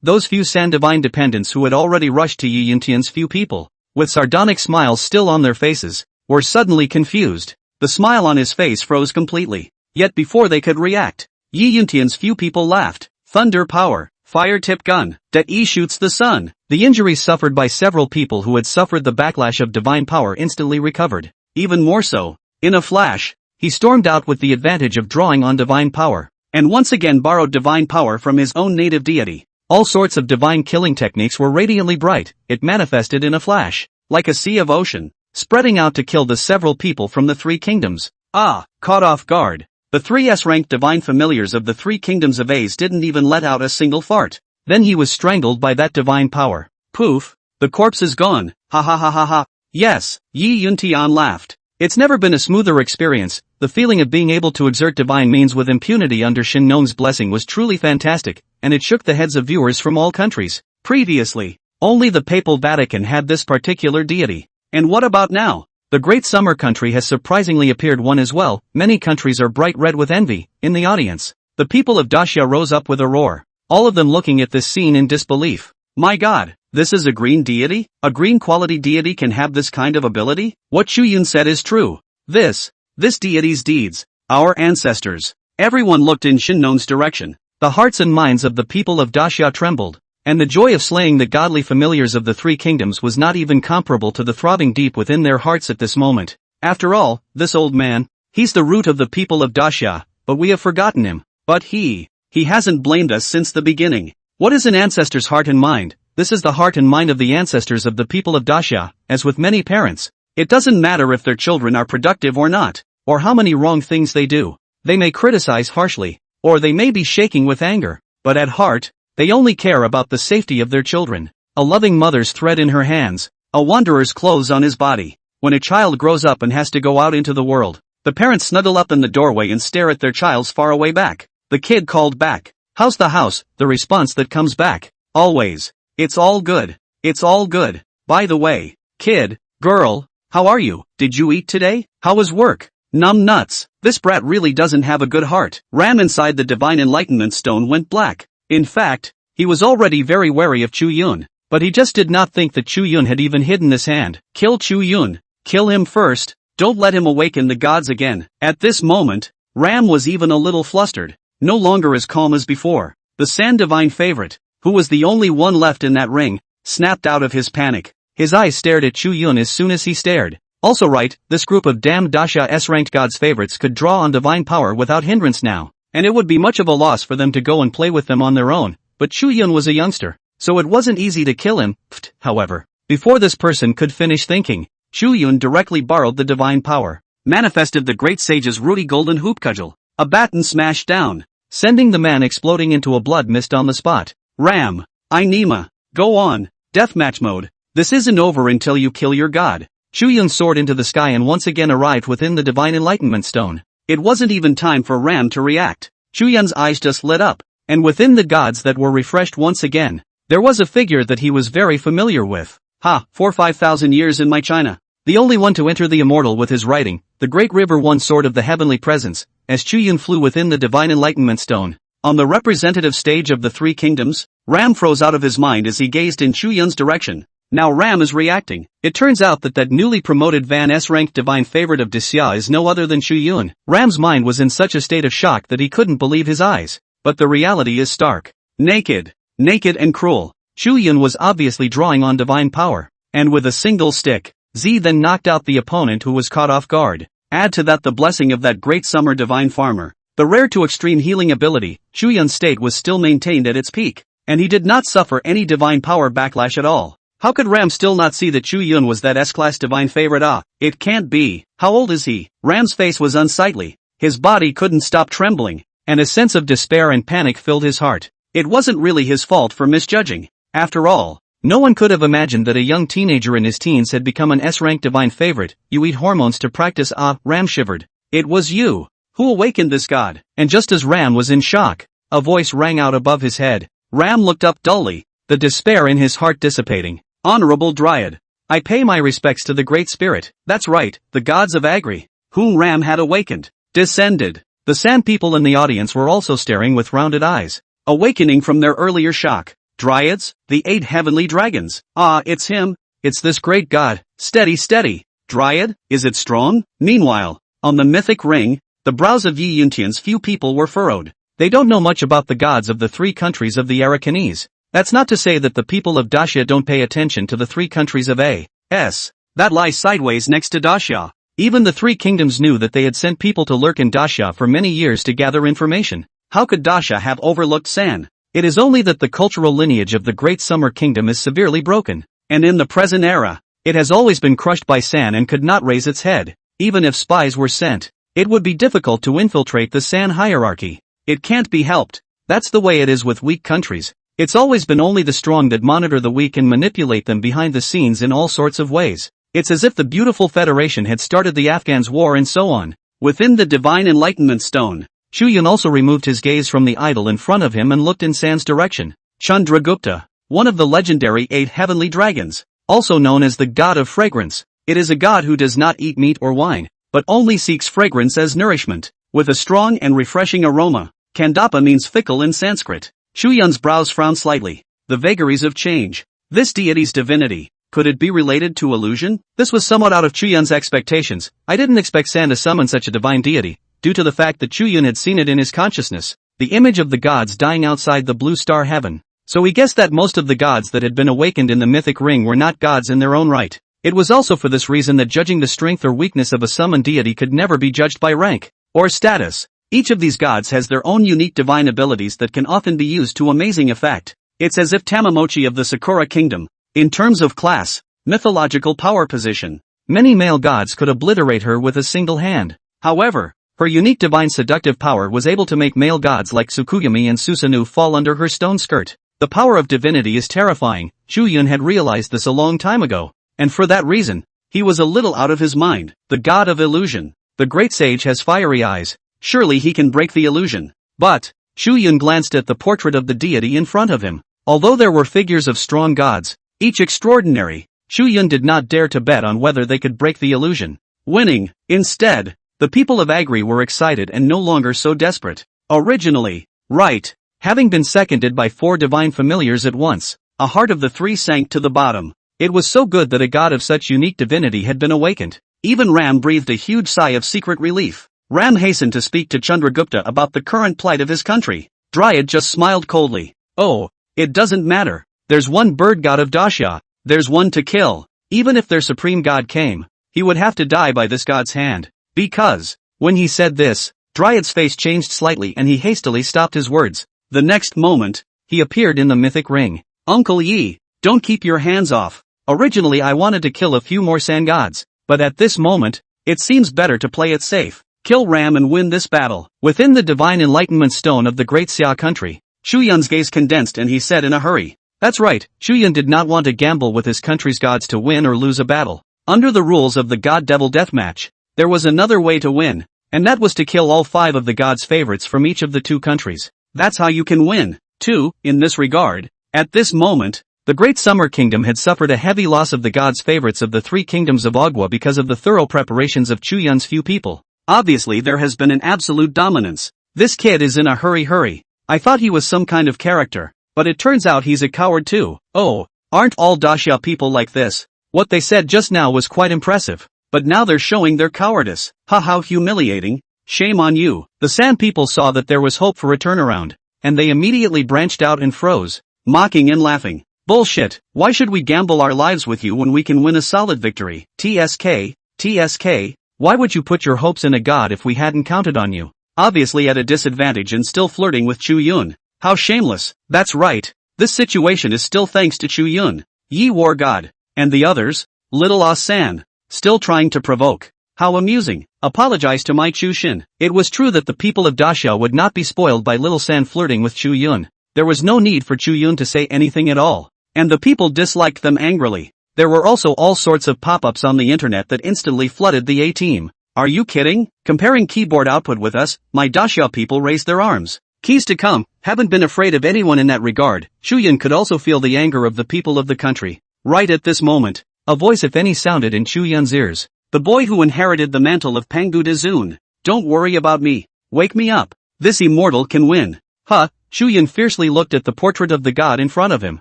Those few Sand Divine dependents who had already rushed to Yi Yuntian's few people, with sardonic smiles still on their faces, were suddenly confused. The smile on his face froze completely. Yet before they could react, Yi Yuntian's few people laughed. Thunder power, fire tip gun, that E shoots the sun. The injuries suffered by several people who had suffered the backlash of divine power instantly recovered. Even more so, in a flash, he stormed out with the advantage of drawing on divine power, and once again borrowed divine power from his own native deity. All sorts of divine killing techniques were radiantly bright, it manifested in a flash, like a sea of ocean, spreading out to kill the several people from the three kingdoms. Caught off guard. The three S-ranked divine familiars of the three kingdoms of A's didn't even let out a single fart. Then he was strangled by that divine power. Poof, the corpse is gone, ha ha ha ha ha. Yes, Yi Yuntian laughed. It's never been a smoother experience. The feeling of being able to exert divine means with impunity under Shin Nong's blessing was truly fantastic, and it shook the heads of viewers from all countries. Previously, only the Papal Vatican had this particular deity. And what about now? The Great Summer Country has surprisingly appeared one as well. Many countries are bright red with envy. In the audience, the people of Dacia rose up with a roar, all of them looking at this scene in disbelief. My god, this is a green deity? A green quality deity can have this kind of ability? What Chu Yun said is true. This deity's deeds, our ancestors. Everyone looked in Shin Nong's direction. The hearts and minds of the people of Dacia trembled, and the joy of slaying the godly familiars of the three kingdoms was not even comparable to the throbbing deep within their hearts at this moment. After all, this old man, he's the root of the people of Dacia, but we have forgotten him. But he hasn't blamed us since the beginning. What is an ancestor's heart and mind? This is the heart and mind of the ancestors of the people of Dacia. As with many parents, it doesn't matter if their children are productive or not, or how many wrong things they do. They may criticize harshly, or they may be shaking with anger, but at heart, they only care about the safety of their children. A loving mother's thread in her hands, a wanderer's clothes on his body. When a child grows up and has to go out into the world, the parents snuggle up in the doorway and stare at their child's faraway back. The kid called back. How's the house? The response that comes back. Always. It's all good. It's all good. By the way, kid, girl, how are you? Did you eat today? How was work? Numb nuts. This brat really doesn't have a good heart. Ram inside the divine enlightenment stone went black. In fact, he was already very wary of Chu Yun, but he just did not think that Chu Yun had even hidden this hand. Kill Chu Yun. Kill him first. Don't let him awaken the gods again. At this moment, Ram was even a little flustered, no longer as calm as before. The Sand divine favorite, who was the only one left in that ring, snapped out of his panic. His eyes stared at Chu Yun as soon as he stared. Also right, this group of damned Dacia S-ranked gods favorites could draw on divine power without hindrance now, and it would be much of a loss for them to go and play with them on their own. But Chu Yun was a youngster, so it wasn't easy to kill him. However, before this person could finish thinking, Chu Yun directly borrowed the divine power, manifested the great sage's ruddy golden hoop cudgel, a baton smashed down, sending the man exploding into a blood mist on the spot. Ram, Nema, go on, deathmatch mode. This isn't over until you kill your god. Chu Yun soared into the sky and once again arrived within the divine enlightenment stone. It wasn't even time for Ram to react. Chu Yun's eyes just lit up, and within the gods that were refreshed once again, there was a figure that he was very familiar with. 5,000 years in my China. The only one to enter the immortal with his writing, the great river one sword of the heavenly presence, as Chu Yun flew within the divine enlightenment stone. On the representative stage of the three kingdoms, Ram froze out of his mind as he gazed in Chu Yun's direction. Now Ram is reacting. It turns out that newly promoted Van S-ranked divine favorite of Dacia is no other than Chu Yun. Ram's mind was in such a state of shock that he couldn't believe his eyes. But the reality is stark. Naked and cruel. Chu Yun was obviously drawing on divine power, and with a single stick, Z then knocked out the opponent who was caught off guard. Add to that the blessing of that great summer divine farmer, the rare to extreme healing ability. Chu Yun's state was still maintained at its peak, and he did not suffer any divine power backlash at all. How could Ram still not see that Chu Yun was that S-class divine favorite? It can't be. How old is he? Ram's face was unsightly. His body couldn't stop trembling, and a sense of despair and panic filled his heart. It wasn't really his fault for misjudging. After all, no one could have imagined that a young teenager in his teens had become an S-ranked divine favorite. You eat hormones to practice. Ram shivered. It was you who awakened this god. And just as Ram was in shock, a voice rang out above his head. Ram looked up dully, the despair in his heart dissipating. Honorable Dryad, I pay my respects to the Great Spirit. That's right, the gods of Agri, whom Ram had awakened, descended. The sand people in the audience were also staring with rounded eyes, awakening from their earlier shock. Dryads, the 8 heavenly dragons. It's him. It's this great god. Steady. Dryad, is it strong? Meanwhile, on the mythic ring, the brows of Yi Yuntian's few people were furrowed. They don't know much about the gods of the 3 countries of the Arakanese. That's not to say that the people of Dacia don't pay attention to the 3 countries of A.S. that lie sideways next to Dacia. Even the three kingdoms knew that they had sent people to lurk in Daxia for many years to gather information. How could Daxia have overlooked San? It is only that the cultural lineage of the Great Summer Kingdom is severely broken, and in the present era, it has always been crushed by San and could not raise its head. Even if spies were sent, it would be difficult to infiltrate the San hierarchy. It can't be helped. That's the way it is with weak countries. It's always been only the strong that monitor the weak and manipulate them behind the scenes in all sorts of ways. It's as if the beautiful Federation had started the Afghans' war and so on. Within the Divine Enlightenment Stone, Chu Yun also removed his gaze from the idol in front of him and looked in San's direction. Chandragupta, one of the legendary 8 heavenly dragons, also known as the god of fragrance. It is a god who does not eat meat or wine, but only seeks fragrance as nourishment, with a strong and refreshing aroma. Kandapa means fickle in Sanskrit. Chu Yun's brows frowned slightly. The vagaries of change. This deity's divinity, could it be related to illusion? This was somewhat out of Chu Yun's expectations. I didn't expect San to summon such a divine deity, due to the fact that Chu Yun had seen it in his consciousness, the image of the gods dying outside the blue star heaven. So he guessed that most of the gods that had been awakened in the mythic ring were not gods in their own right. It was also for this reason that judging the strength or weakness of a summoned deity could never be judged by rank or status. Each of these gods has their own unique divine abilities that can often be used to amazing effect. It's as if Tamagotchi of the Sakura kingdom, in terms of class, mythological power position, many male gods could obliterate her with a single hand. However, her unique divine seductive power was able to make male gods like Tsukuyomi and Susanoo fall under her stone skirt. The power of divinity is terrifying. Chu Yun had realized this a long time ago, and for that reason, he was a little out of his mind. The god of illusion. The great sage has fiery eyes. Surely he can break the illusion. But, Chu Yun glanced at the portrait of the deity in front of him. Although there were figures of strong gods, each extraordinary, Chu Yun did not dare to bet on whether they could break the illusion. Winning, instead, the people of Agri were excited and no longer so desperate. Originally, right, having been seconded by 4 divine familiars at once, a heart of the 3 sank to the bottom. It was so good that a god of such unique divinity had been awakened. Even Ram breathed a huge sigh of secret relief. Ram hastened to speak to Chandragupta about the current plight of his country. Dryad just smiled coldly. Oh, it doesn't matter. There's one bird god of Daxia. There's one to kill. Even if their supreme god came, he would have to die by this god's hand. Because, when he said this, Dryad's face changed slightly and he hastily stopped his words. The next moment, he appeared in the mythic ring. Uncle Yi, don't keep your hands off. Originally I wanted to kill a few more sand gods, but at this moment, it seems better to play it safe. Kill Ram and win this battle. Within the divine enlightenment stone of the great Xia country, Chu Yun's gaze condensed and he said in a hurry. That's right, Chu Yun did not want to gamble with his country's gods to win or lose a battle. Under the rules of the God-Devil deathmatch, there was another way to win, and that was to kill all 5 of the gods' favorites from each of the 2 countries. That's how you can win. 2, in this regard, at this moment, the Great Summer Kingdom had suffered a heavy loss of the gods' favorites of the 3 kingdoms of Agua because of the thorough preparations of Chu Yun's few people. Obviously there has been an absolute dominance. This kid is in a hurry. I thought he was some kind of character, but it turns out he's a coward too. Oh, aren't all Daxia people like this? What they said just now was quite impressive, but now they're showing their cowardice. Ha, how humiliating. Shame on you. The Sand people saw that there was hope for a turnaround, and they immediately branched out and froze, mocking and laughing. Bullshit, why should we gamble our lives with you when we can win a solid victory? TSK, why would you put your hopes in a god if we hadn't counted on you? Obviously at a disadvantage and still flirting with Chu Yun. How shameless. That's right. This situation is still thanks to Chu Yun. Yi war god. And the others? Little San. Still trying to provoke. How amusing. Apologize to my Chu Shin. It was true that the people of Daxia would not be spoiled by Little San flirting with Chu Yun. There was no need for Chu Yun to say anything at all. And the people disliked them angrily. There were also all sorts of pop-ups on the internet that instantly flooded the A-team. Are you kidding? Comparing keyboard output with us, my Daxia people raised their arms. Keys to come, haven't been afraid of anyone in that regard. Chu Yun could also feel the anger of the people of the country. Right at this moment, a voice if any sounded in Chu Yun's ears. The boy who inherited the mantle of Pangu de Zun. Don't worry about me. Wake me up. This immortal can win. Huh, Chu Yun fiercely looked at the portrait of the god in front of him.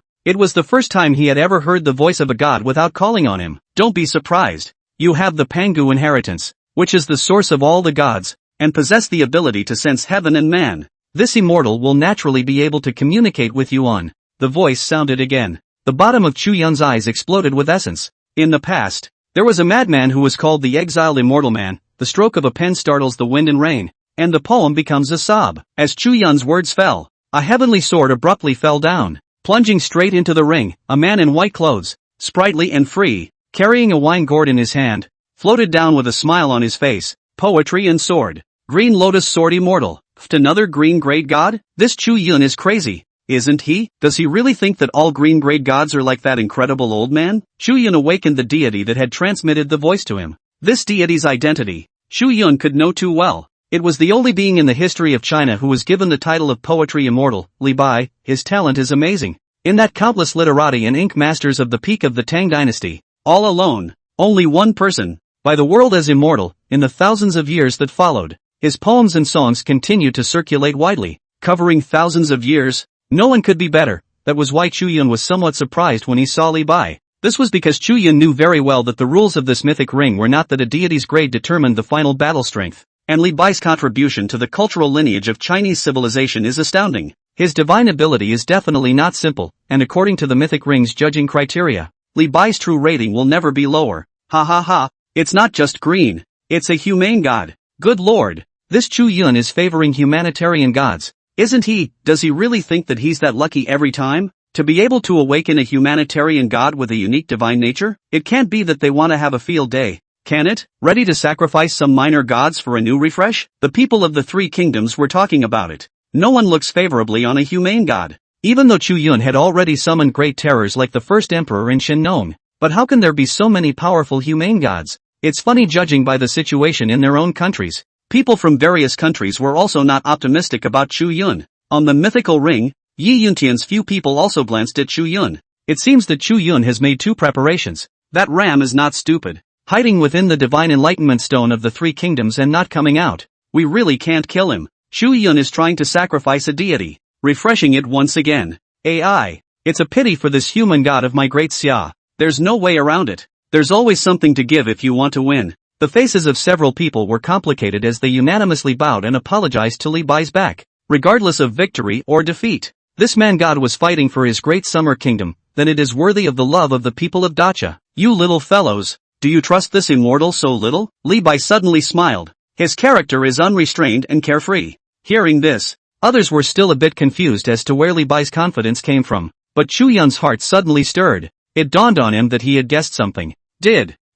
It was the first time he had ever heard the voice of a god without calling on him. Don't be surprised. You have the Pangu inheritance, which is the source of all the gods, and possess the ability to sense heaven and man. This immortal will naturally be able to communicate with you on. The voice sounded again. The bottom of Chu Yun's eyes exploded with essence. In the past, There was a madman who was called the exiled immortal man. The stroke of a pen startles the wind and rain, and the poem becomes a sob. As Chu Yun's words fell, a heavenly sword abruptly fell down, plunging straight into the ring. A man in white clothes, sprightly and free, carrying a wine gourd in his hand, floated down with a smile on his face. Poetry and sword. Green lotus sword immortal. Another green grade god? This Chu Yun is crazy, isn't he? Does he really think that all green grade gods are like that incredible old man? Chu Yun awakened the deity that had transmitted the voice to him. This deity's identity, Chu Yun could know too well. It was the only being in the history of China who was given the title of poetry immortal. Li Bai, his talent is amazing. In that countless literati and ink masters of the peak of the Tang dynasty, all alone, only one person, by the world as immortal, in the thousands of years that followed. His poems and songs continued to circulate widely, covering thousands of years. No one could be better. That was why Chu Yun was somewhat surprised when he saw Li Bai. This was because Chu Yun knew very well that the rules of this mythic ring were not that a deity's grade determined the final battle strength, and Li Bai's contribution to the cultural lineage of Chinese civilization is astounding. His divine ability is definitely not simple, and according to the mythic ring's judging criteria, Li Bai's true rating will never be lower. Ha ha ha, it's not just green, it's a humane god. Good lord, this Chu Yun is favoring humanitarian gods, isn't he? Does he really think that he's that lucky every time? To be able to awaken a humanitarian god with a unique divine nature? It can't be that they want to have a field day, can it? Ready to sacrifice some minor gods for a new refresh? The people of the three kingdoms were talking about it. No one looks favorably on a humane god, even though Chu Yun had already summoned great terrors like the first emperor in Shin. But how can there be so many powerful humane gods? It's funny judging by the situation in their own countries. People from various countries were also not optimistic about Chu Yun. On the mythical ring, Yi Yuntian's few people also glanced at Chu Yun. It seems that Chu Yun has made two preparations. That ram is not stupid, hiding within the divine enlightenment stone of the three kingdoms and not coming out. We really can't kill him. Chu Yun is trying to sacrifice a deity, refreshing it once again. AI. It's a pity for this human god of my great Xia. There's no way around it. There's always something to give if you want to win. The faces of several people were complicated as they unanimously bowed and apologized to Li Bai's back, regardless of victory or defeat. This man god was fighting for his great summer kingdom, then it is worthy of the love of the people of Dacha. You little fellows, do you trust this immortal so little? Li Bai suddenly smiled. His character is unrestrained and carefree. Hearing this, others were still a bit confused as to where Li Bai's confidence came from, but Chu Yun's heart suddenly stirred. It dawned on him that he had guessed something.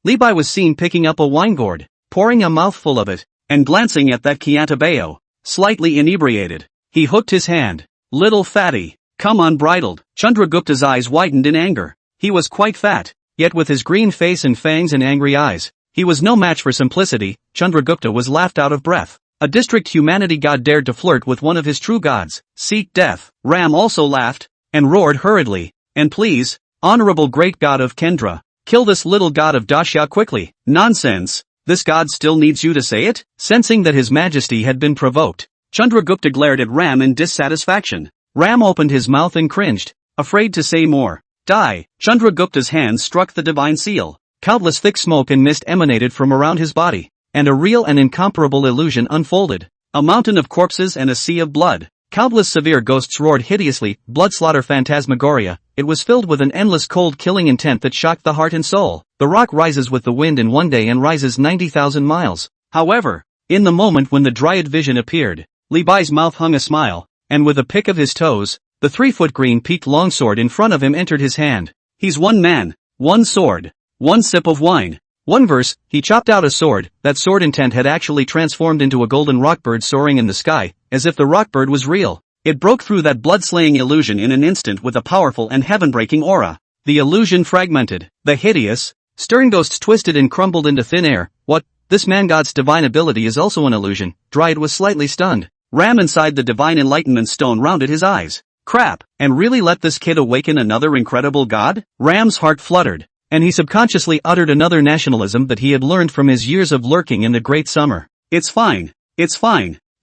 Li Bai was seen picking up a wine gourd, pouring a mouthful of it, and glancing at that Qiantabao, slightly inebriated. He hooked his hand. Little fatty, come unbridled. Chandragupta's eyes widened in anger. He was quite fat, yet with his green face and fangs and angry eyes, he was no match for simplicity. Chandragupta was laughed out of breath. A district humanity god dared to flirt with one of his true gods. Seek death. Ram also laughed, and roared hurriedly. And please, honorable great god of Kendra, kill this little god of Daxia quickly. Nonsense. This god still needs you to say it? Sensing that his majesty had been provoked, Chandragupta glared at Ram in dissatisfaction. Ram opened his mouth and cringed, afraid to say more. Die. Chandragupta's hand struck the divine seal. Countless thick smoke and mist emanated from around his body, and a real and incomparable illusion unfolded. A mountain of corpses and a sea of blood. Countless severe ghosts roared hideously, blood slaughter phantasmagoria. It was filled with an endless cold killing intent that shocked the heart and soul. The rock rises with the wind in one day and rises 90,000 miles. However, in the moment when the dryad vision appeared, Li Bai's mouth hung a smile, and with a pick of his toes, the 3-foot green peaked longsword in front of him entered his hand. He's one man, one sword, one sip of wine. One verse, he chopped out a sword. That sword intent had actually transformed into a golden rockbird soaring in the sky, as if the rockbird was real. It broke through that blood-slaying illusion in an instant with a powerful and heaven-breaking aura. The illusion fragmented. The hideous, stern ghosts twisted and crumbled into thin air. What? This man-god's divine ability is also an illusion. Dryad was slightly stunned. Ram inside the divine enlightenment stone rounded his eyes. Crap, and really let this kid awaken another incredible god? Ram's heart fluttered, and he subconsciously uttered another nationalism that he had learned from his years of lurking in the Great Summer. It's fine,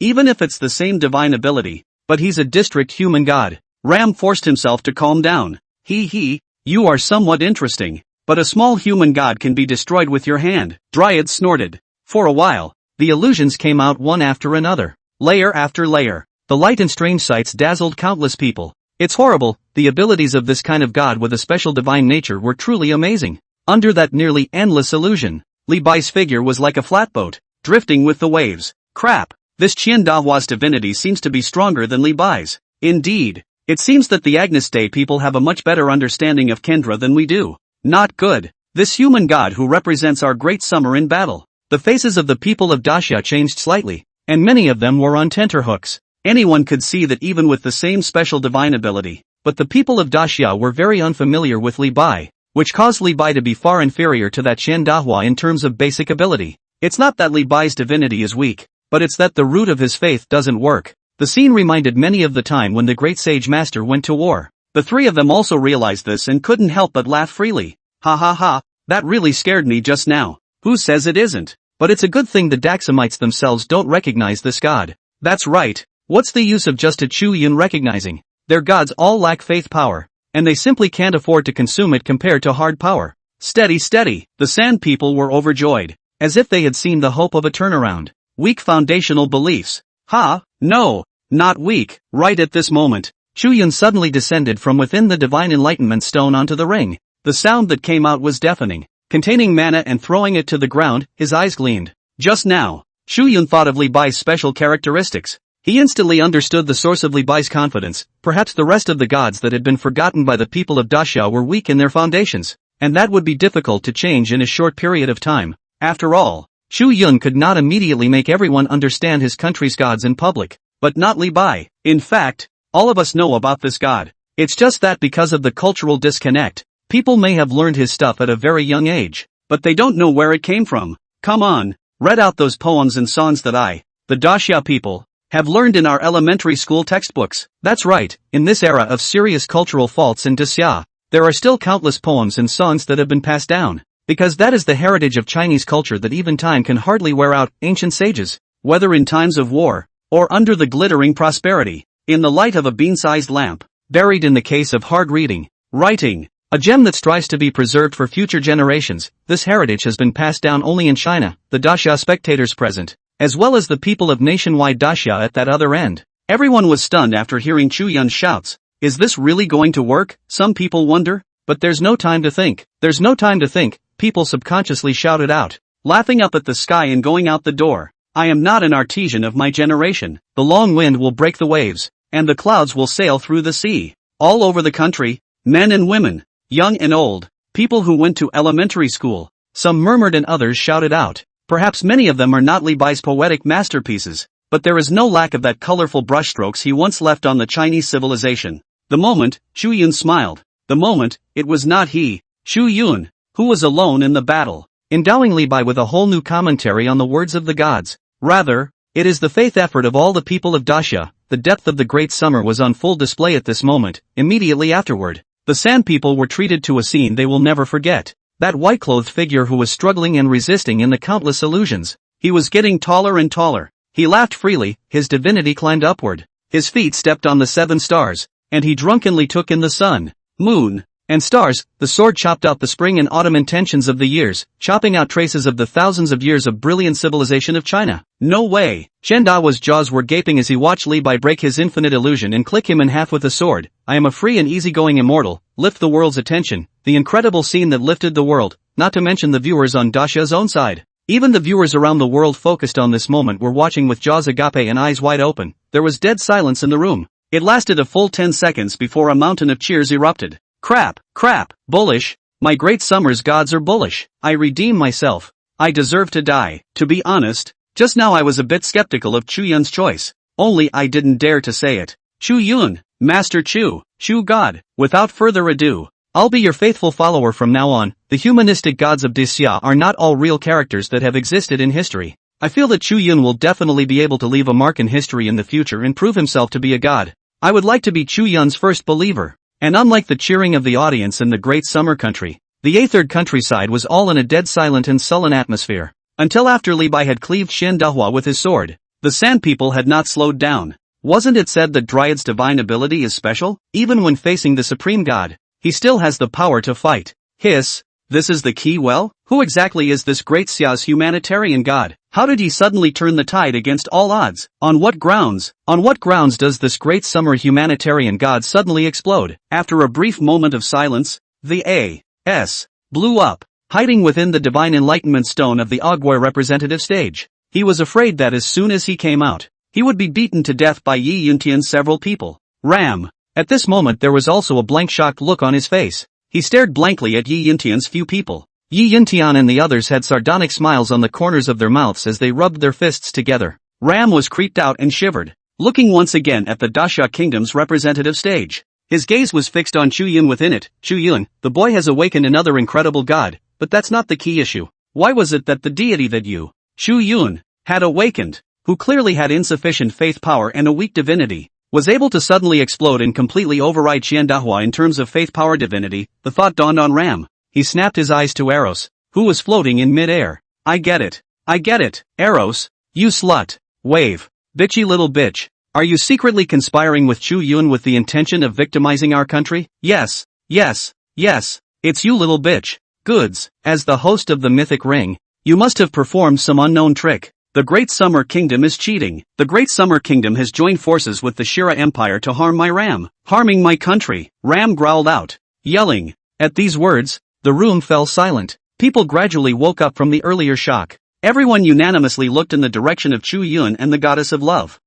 even if it's the same divine ability, but he's a district human god. Ram forced himself to calm down. You are somewhat interesting, but a small human god can be destroyed with your hand. Dryad snorted. For a while, the illusions came out one after another, layer after layer. The light and strange sights dazzled countless people. It's horrible, the abilities of this kind of god with a special divine nature were truly amazing. Under that nearly endless illusion, Li Bai's figure was like a flatboat, drifting with the waves. Crap, this Qian Dahua's divinity seems to be stronger than Li Bai's. Indeed, it seems that the Agnus Dei people have a much better understanding of Kendra than we do. Not good. This human god who represents our great summer in battle. The faces of the people of Daxia changed slightly, and many of them were on tenterhooks. Anyone could see that even with the same special divine ability, but the people of Daxia were very unfamiliar with Li Bai, which caused Li Bai to be far inferior to that Qian Dahua in terms of basic ability. It's not that Li Bai's divinity is weak, but it's that the root of his faith doesn't work. The scene reminded many of the time when the great sage master went to war. The three of them also realized this and couldn't help but laugh freely. Ha ha ha, that really scared me just now. Who says it isn't? But it's a good thing the Daxamites themselves don't recognize this god. That's right, what's the use of just a Chu Yun recognizing? Their gods all lack faith power, and they simply can't afford to consume it compared to hard power. Steady, steady, the Sand people were overjoyed, as if they had seen the hope of a turnaround. Weak foundational beliefs. Ha, no, not weak. Right at this moment, Chu Yun suddenly descended from within the divine enlightenment stone onto the ring. The sound that came out was deafening. Containing mana and throwing it to the ground, his eyes gleamed. Just now, Chu Yun thought of Li Bai's special characteristics. He instantly understood the source of Li Bai's confidence. Perhaps the rest of the gods that had been forgotten by the people of Daxia were weak in their foundations, and that would be difficult to change in a short period of time. After all, Chu Yun could not immediately make everyone understand his country's gods in public, but not Li Bai. In fact, all of us know about this god. It's just that because of the cultural disconnect, people may have learned his stuff at a very young age, but they don't know where it came from. Come on, read out those poems and songs that the Daxia people, have learned in our elementary school textbooks. That's right, in this era of serious cultural faults in Daxia, there are still countless poems and songs that have been passed down, because that is the heritage of Chinese culture that even time can hardly wear out. Ancient sages, whether in times of war, or under the glittering prosperity, in the light of a bean-sized lamp, buried in the case of hard reading, writing, a gem that strives to be preserved for future generations. This heritage has been passed down only in China. The Daxia spectators present, as well as the people of nationwide Daxia at that other end. Everyone was stunned after hearing Chu Yun's shouts. Is this really going to work? Some people wonder. But there's no time to think. There's no time to think, people subconsciously shouted out, laughing up at the sky and going out the door. I am not an artisan of my generation. The long wind will break the waves, and the clouds will sail through the sea. All over the country, men and women, young and old, people who went to elementary school, some murmured and others shouted out. Perhaps many of them are not Li Bai's poetic masterpieces, but there is no lack of that colorful brushstrokes he once left on the Chinese civilization. The moment, Chu Yun smiled. The moment, it was not he, Chu Yun, who was alone in the battle, endowing Li Bai with a whole new commentary on the words of the gods. Rather, it is the faith effort of all the people of Daxia. The depth of the great summer was on full display at this moment. Immediately afterward, the Sand people were treated to a scene they will never forget. That white-clothed figure who was struggling and resisting in the countless illusions. He was getting taller and taller. He laughed freely, his divinity climbed upward. His feet stepped on the 7 stars, and he drunkenly took in the sun, moon, and stars. The sword chopped out the spring and autumn intentions of the years, chopping out traces of the thousands of years of brilliant civilization of China. No way! Chen Dao's jaws were gaping as he watched Li Bai break his infinite illusion and click him in half with a sword. I am a free and easygoing immortal. Lift the world's attention. The incredible scene that lifted the world, not to mention the viewers on Daxia's own side. Even the viewers around the world focused on this moment were watching with jaws agape and eyes wide open. There was dead silence in the room. It lasted a full 10 seconds before a mountain of cheers erupted. Crap, crap, bullish. My great summer's gods are bullish. I redeem myself. I deserve to die. To be honest, just now I was a bit skeptical of Chu Yun's choice. Only I didn't dare to say it. Chu Yun, Master Chu, Chu God. Without further ado, I'll be your faithful follower from now on. The humanistic gods of Daxia are not all real characters that have existed in history. I feel that Chu Yun will definitely be able to leave a mark in history in the future and prove himself to be a god. I would like to be Chu Yun's first believer. And unlike the cheering of the audience in the great summer country, the A-third countryside was all in a dead silent and sullen atmosphere. Until after Li Bai had cleaved Xian Dahua with his sword, the Sand people had not slowed down. Wasn't it said that Dryad's divine ability is special? Even when facing the supreme god, he still has the power to fight. Hiss, this is the key. Well, who exactly is this great Xia's humanitarian god? How did he suddenly turn the tide against all odds? On what grounds? On what grounds does this great summer humanitarian god suddenly explode? After a brief moment of silence, the A.S. blew up. hiding within the divine enlightenment stone of the Agri representative stage. He was afraid that as soon as he came out, he would be beaten to death by Yi Yuntian's several people. Ram. At this moment there was also a blank shocked look on his face. He stared blankly at Yi Yuntian's few people. Yi Yuntian and the others had sardonic smiles on the corners of their mouths as they rubbed their fists together. Ram was creeped out and shivered, looking once again at the Daxia Kingdom's representative stage. His gaze was fixed on Chu Yun within it. Chu Yun, the boy has awakened another incredible god, but that's not the key issue. Why was it that the deity that you, Chu Yun, had awakened, who clearly had insufficient faith power and a weak divinity, was able to suddenly explode and completely override Qian Dahua in terms of faith power divinity? The thought dawned on Ram. He snapped his eyes to Eros, who was floating in mid-air. I get it. I get it. Eros, you slut. Wave. Bitchy little bitch. Are you secretly conspiring with Chu Yun with the intention of victimizing our country? Yes. Yes. Yes. It's you little bitch. Goods. As the host of the mythic ring, you must have performed some unknown trick. The Great Summer Kingdom is cheating. The Great Summer Kingdom has joined forces with the Shira Empire to harm my Ram. Harming my country. Ram growled out, yelling. At these words, the room fell silent. People gradually woke up from the earlier shock. Everyone unanimously looked in the direction of Chu Yun and the goddess of love.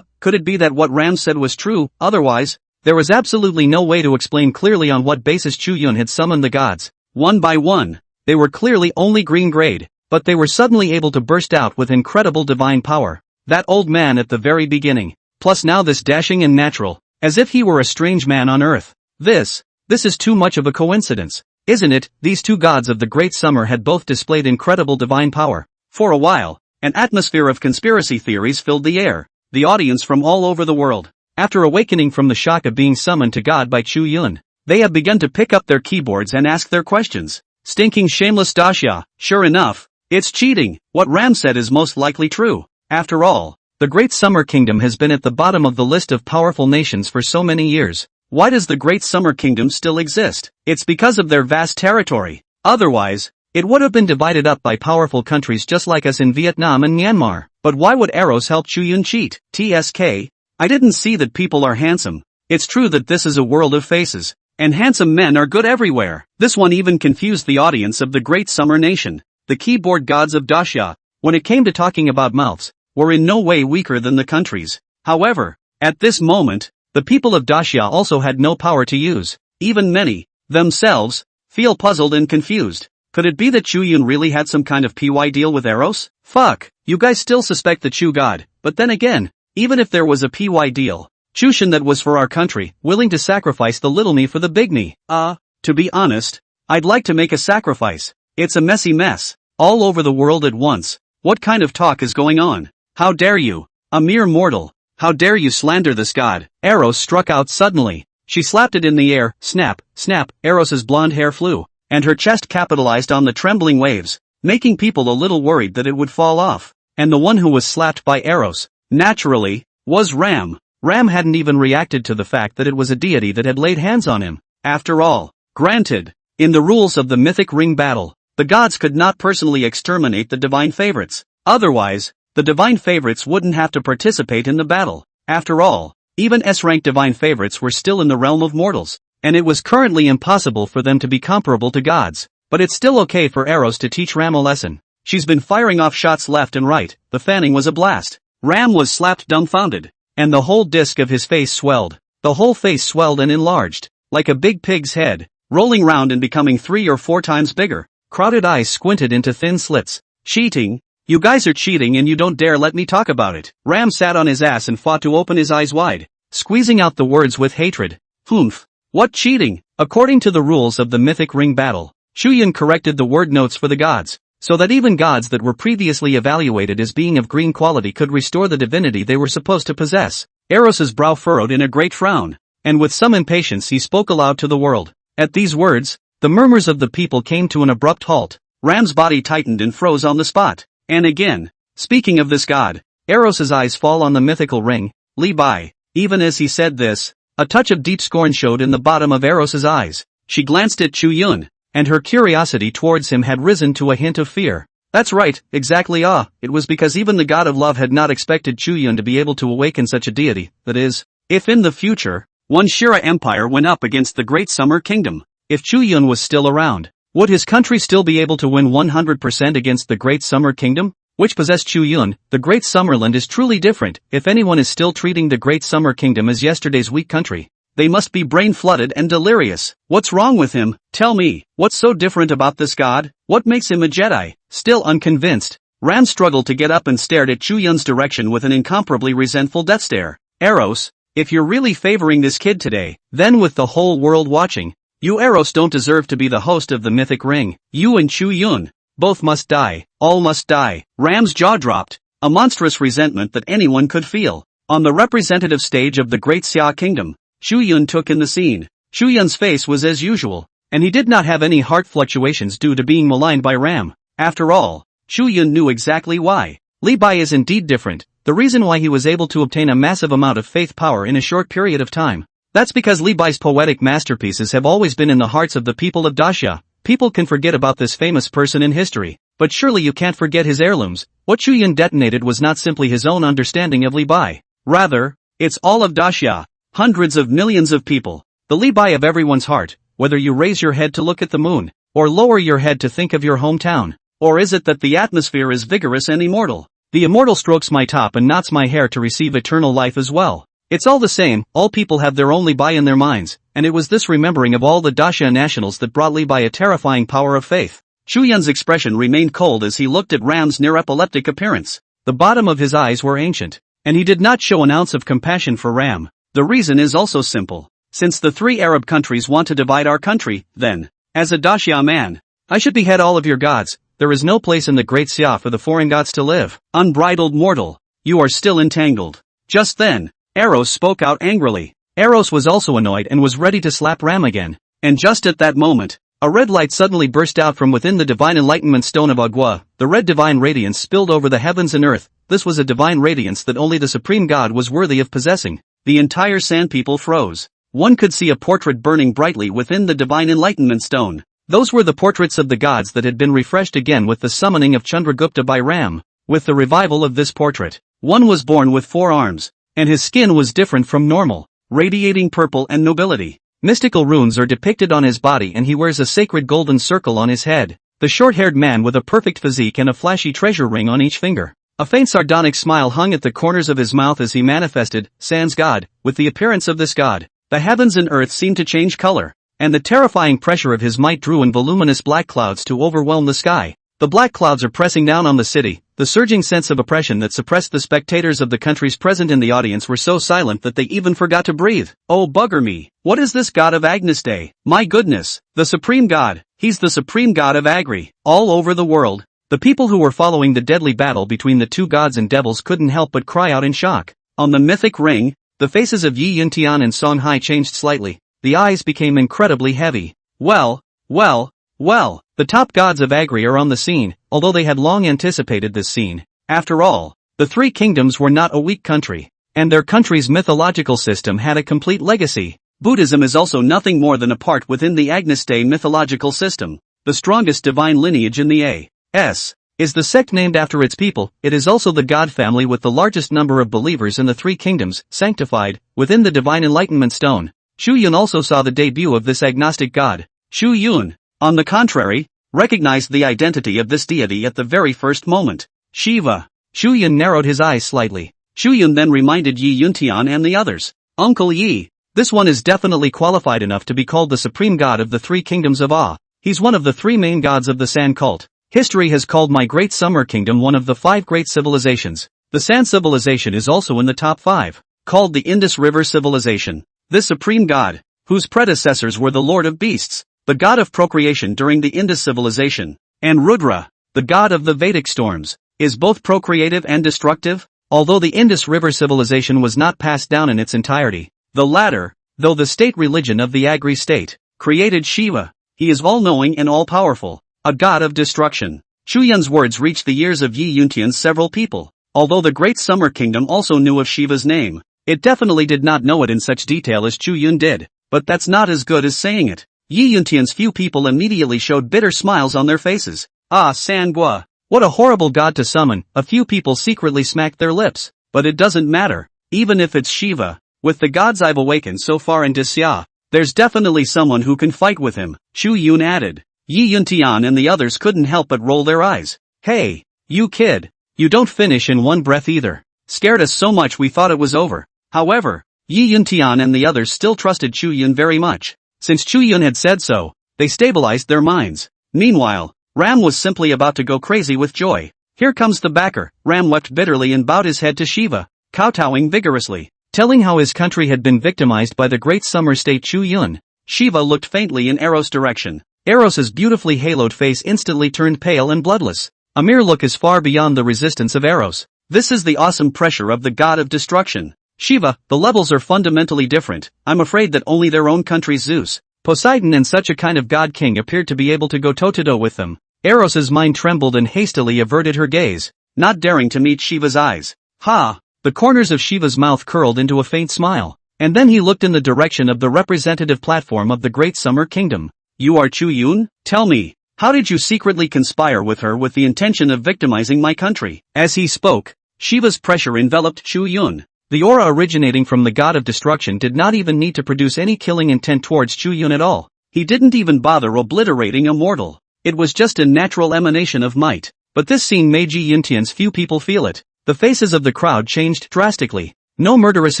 Could it be that what Ram said was true? Otherwise, there was absolutely no way to explain clearly on what basis Chu Yun had summoned the gods. One by one, they were clearly only green grade, but they were suddenly able to burst out with incredible divine power. That old man at the very beginning, plus now this dashing and natural, as if he were a strange man on earth. This is too much of a coincidence, isn't it? These two gods of the Great Summer had both displayed incredible divine power. For a while, an atmosphere of conspiracy theories filled the air. The audience from all over the world, after awakening from the shock of being summoned to God by Chu Yun, they have begun to pick up their keyboards and ask their questions. Stinking shameless Daxia, sure enough, it's cheating. What Ram said is most likely true. After all, the Great Summer Kingdom has been at the bottom of the list of powerful nations for so many years. Why does the Great Summer Kingdom still exist? It's because of their vast territory. Otherwise, it would have been divided up by powerful countries just like us in Vietnam and Myanmar. But why would Eros help Chu Yun cheat? TSK? I didn't see that people are handsome. It's true that this is a world of faces, and handsome men are good everywhere. This one even confused the audience of the Great Summer Nation. The keyboard gods of Daxia, when it came to talking about mouths, were in no way weaker than the countries. However, at this moment, the people of Daxia also had no power to use. Even many, themselves, feel puzzled and confused. Could it be that Chu Yun really had some kind of PY deal with Eros? Fuck, you guys still suspect the Chu god, but then again, even if there was a PY deal, Chushan that was for our country, willing to sacrifice the little me for the big me. To be honest, I'd like to make a sacrifice. It's a messy mess, all over the world at once. What kind of talk is going on? How dare you, a mere mortal, how dare you slander this god? Eros struck out suddenly. She slapped it in the air, snap, snap, Eros's blonde hair flew, and her chest capitalized on the trembling waves, making people a little worried that it would fall off. And the one who was slapped by Eros, naturally, was Ram. Ram hadn't even reacted to the fact that it was a deity that had laid hands on him. After all, granted, in the rules of the mythic ring battle, the gods could not personally exterminate the divine favorites. Otherwise, the divine favorites wouldn't have to participate in the battle. After all, even S-rank divine favorites were still in the realm of mortals, and it was currently impossible for them to be comparable to gods. But it's still okay for Eros to teach Ram a lesson. She's been firing off shots left and right. The fanning was a blast. Ram was slapped dumbfounded, and the whole disc of his face swelled. The whole face swelled and enlarged, like a big pig's head, rolling round and becoming 3 or 4 times bigger. Crowded eyes squinted into thin slits. Cheating? You guys are cheating and you don't dare let me talk about it. Ram sat on his ass and fought to open his eyes wide, squeezing out the words with hatred. Humph. What cheating? According to the rules of the mythic ring battle, Chu Yun corrected the word notes for the gods, so that even gods that were previously evaluated as being of green quality could restore the divinity they were supposed to possess. Eros's brow furrowed in a great frown, and with some impatience he spoke aloud to the world. At these words, the murmurs of the people came to an abrupt halt. Ram's body tightened and froze on the spot. And again, speaking of this god, Eros's eyes fall on the mythical ring, Li Bai. Even as he said this, a touch of deep scorn showed in the bottom of Eros's eyes. She glanced at Chu Yun, and her curiosity towards him had risen to a hint of fear. That's right, exactly. It was because even the god of love had not expected Chu Yun to be able to awaken such a deity, that is, if in the future, one Shira Empire went up against the Great Summer Kingdom, if Chu Yun was still around. Would his country still be able to win 100% against the Great Summer Kingdom, which possessed Chu Yun? The Great Summerland is truly different. If anyone is still treating the Great Summer Kingdom as yesterday's weak country, they must be brain-flooded and delirious. What's wrong with him? Tell me, what's so different about this god? What makes him a Jedi? Still unconvinced, Ram struggled to get up and stared at Chu Yun's direction with an incomparably resentful death stare. Eros, if you're really favoring this kid today, then with the whole world watching, you Eros don't deserve to be the host of the mythic ring. You and Chu Yun, both must die. All must die. Ram's jaw dropped, a monstrous resentment that anyone could feel. On the representative stage of the Great Xia Kingdom, Chu Yun took in the scene. Chu Yun's face was as usual, and he did not have any heart fluctuations due to being maligned by Ram. After all, Chu Yun knew exactly why. Li Bai is indeed different, the reason why he was able to obtain a massive amount of faith power in a short period of time. That's because Li Bai's poetic masterpieces have always been in the hearts of the people of Daxia. People can forget about this famous person in history, but surely you can't forget his heirlooms. What Chu Yun detonated was not simply his own understanding of Li Bai. Rather, it's all of Daxia. Hundreds of millions of people. The Li Bai of everyone's heart, whether you raise your head to look at the moon, or lower your head to think of your hometown. Or is it that the atmosphere is vigorous and immortal? The immortal strokes my top and knots my hair to receive eternal life as well. It's all the same, all people have their own Li Bai in their minds, and it was this remembering of all the Daxia nationals that brought Li Bai a terrifying power of faith. Chu Yun's expression remained cold as he looked at Ram's near-epileptic appearance. The bottom of his eyes were ancient, and he did not show an ounce of compassion for Ram. The reason is also simple. Since the three Arab countries want to divide our country, then, as a Daxia man, I should behead all of your gods. There is no place in the Great Xia for the foreign gods to live. Unbridled mortal, you are still entangled. Just then, Eros spoke out angrily. Eros was also annoyed and was ready to slap Ram again. And just at that moment, a red light suddenly burst out from within the divine enlightenment stone of Agua. The red divine radiance spilled over the heavens and earth. This was a divine radiance that only the supreme god was worthy of possessing. The entire sand people froze. One could see a portrait burning brightly within the divine enlightenment stone. Those were the portraits of the gods that had been refreshed again with the summoning of Chandragupta by Ram. With the revival of this portrait, one was born with 4 arms, and his skin was different from normal, radiating purple and nobility. Mystical runes are depicted on his body and he wears a sacred golden circle on his head. The short-haired man with a perfect physique and a flashy treasure ring on each finger. A faint sardonic smile hung at the corners of his mouth as he manifested, sans God. With the appearance of this god, the heavens and earth seemed to change color, and the terrifying pressure of his might drew in voluminous black clouds to overwhelm the sky. The black clouds are pressing down on the city. The surging sense of oppression that suppressed the spectators of the countries present in the audience were so silent that they even forgot to breathe. Oh bugger me, what is this god of Agnes Day? My goodness, the supreme god, he's the supreme god of Agri. All over the world, the people who were following the deadly battle between the two gods and devils couldn't help but cry out in shock. On the mythic ring, the faces of Yi Yuntian and Song Hai changed slightly. The eyes became incredibly heavy. Well, the top gods of Agri are on the scene, although they had long anticipated this scene. After all, the three kingdoms were not a weak country, and their country's mythological system had a complete legacy. Buddhism is also nothing more than a part within the Agnes Day mythological system. The strongest divine lineage in the A.S. is the sect named after its people. It is also the god family with the largest number of believers in the three kingdoms, sanctified, within the divine enlightenment stone. Chu Yun also saw the debut of this agnostic god. Chu Yun, on the contrary, recognized the identity of this deity at the very first moment. Shiva. Chu Yun narrowed his eyes slightly. Chu Yun then reminded Yi Yuntian and the others. Uncle Yi, this one is definitely qualified enough to be called the supreme god of the three kingdoms of Ah. He's one of the 3 main gods of the San cult. History has called my great summer kingdom one of the 5 great civilizations. The San civilization is also in the top 5, called the Indus River civilization. This supreme god, whose predecessors were the Lord of Beasts, the god of procreation during the Indus civilization, and Rudra, the god of the Vedic storms, is both procreative and destructive. Although the Indus River civilization was not passed down in its entirety, the latter, though the state religion of the Agri state, created Shiva. He is all-knowing and all-powerful, a god of destruction. Chu Yun's words reached the ears of Yi Yuntian's several people. Although the Great Summer Kingdom also knew of Shiva's name, it definitely did not know it in such detail as Chu Yun did, but that's not as good as saying it. Yi Yuntian's few people immediately showed bitter smiles on their faces. Ah, Sangua, what a horrible god to summon. A few people secretly smacked their lips, but it doesn't matter, even if it's Shiva. With the gods I've awakened so far in Daxia, there's definitely someone who can fight with him, Chu Yun added. Yi Yuntian and the others couldn't help but roll their eyes. Hey, you kid. You don't finish in one breath either. Scared us so much we thought it was over. However, Yi Yuntian and the others still trusted Chu Yun very much. Since Chu Yun had said so, they stabilized their minds. Meanwhile, Ram was simply about to go crazy with joy. Here comes the backer. Ram wept bitterly and bowed his head to Shiva, kowtowing vigorously, telling how his country had been victimized by the great summer state Chu Yun. Shiva looked faintly in Eros' direction. Eros's beautifully haloed face instantly turned pale and bloodless. A mere look is far beyond the resistance of Eros. This is the awesome pressure of the god of destruction. Shiva, the levels are fundamentally different. I'm afraid that only their own country's Zeus, Poseidon and such a kind of god king appeared to be able to go toe-to-toe with them. Eros's mind trembled and hastily averted her gaze, not daring to meet Shiva's eyes. Ha! The corners of Shiva's mouth curled into a faint smile, and then he looked in the direction of the representative platform of the Great Summer Kingdom. You are Chu Yun? Tell me, how did you secretly conspire with her with the intention of victimizing my country? As he spoke, Shiva's pressure enveloped Chu Yun. The aura originating from the god of destruction did not even need to produce any killing intent towards Chu Yun at all. He didn't even bother obliterating a mortal. It was just a natural emanation of might. But this scene made Yi Yuntian's few people feel it. The faces of the crowd changed drastically. No murderous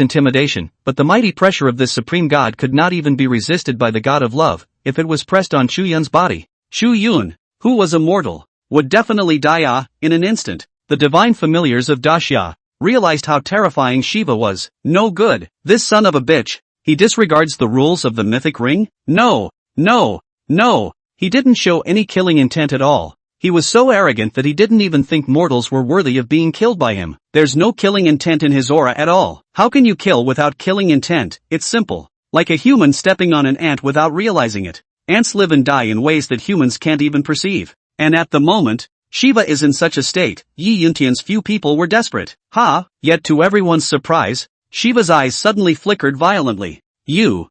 intimidation, but the mighty pressure of this supreme god could not even be resisted by the god of love, if it was pressed on Chu Yun's body. Chu Yun, who was a mortal, would definitely die in an instant. The divine familiars of Daxia realized how terrifying Shiva was. No good. This son of a bitch. He disregards the rules of the mythic ring? No. He didn't show any killing intent at all. He was so arrogant that he didn't even think mortals were worthy of being killed by him. There's no killing intent in his aura at all. How can you kill without killing intent? It's simple. Like a human stepping on an ant without realizing it. Ants live and die in ways that humans can't even perceive. And at the moment, Shiva is in such a state, Yi Yuntian's few people were desperate. Yet to everyone's surprise, Shiva's eyes suddenly flickered violently. You,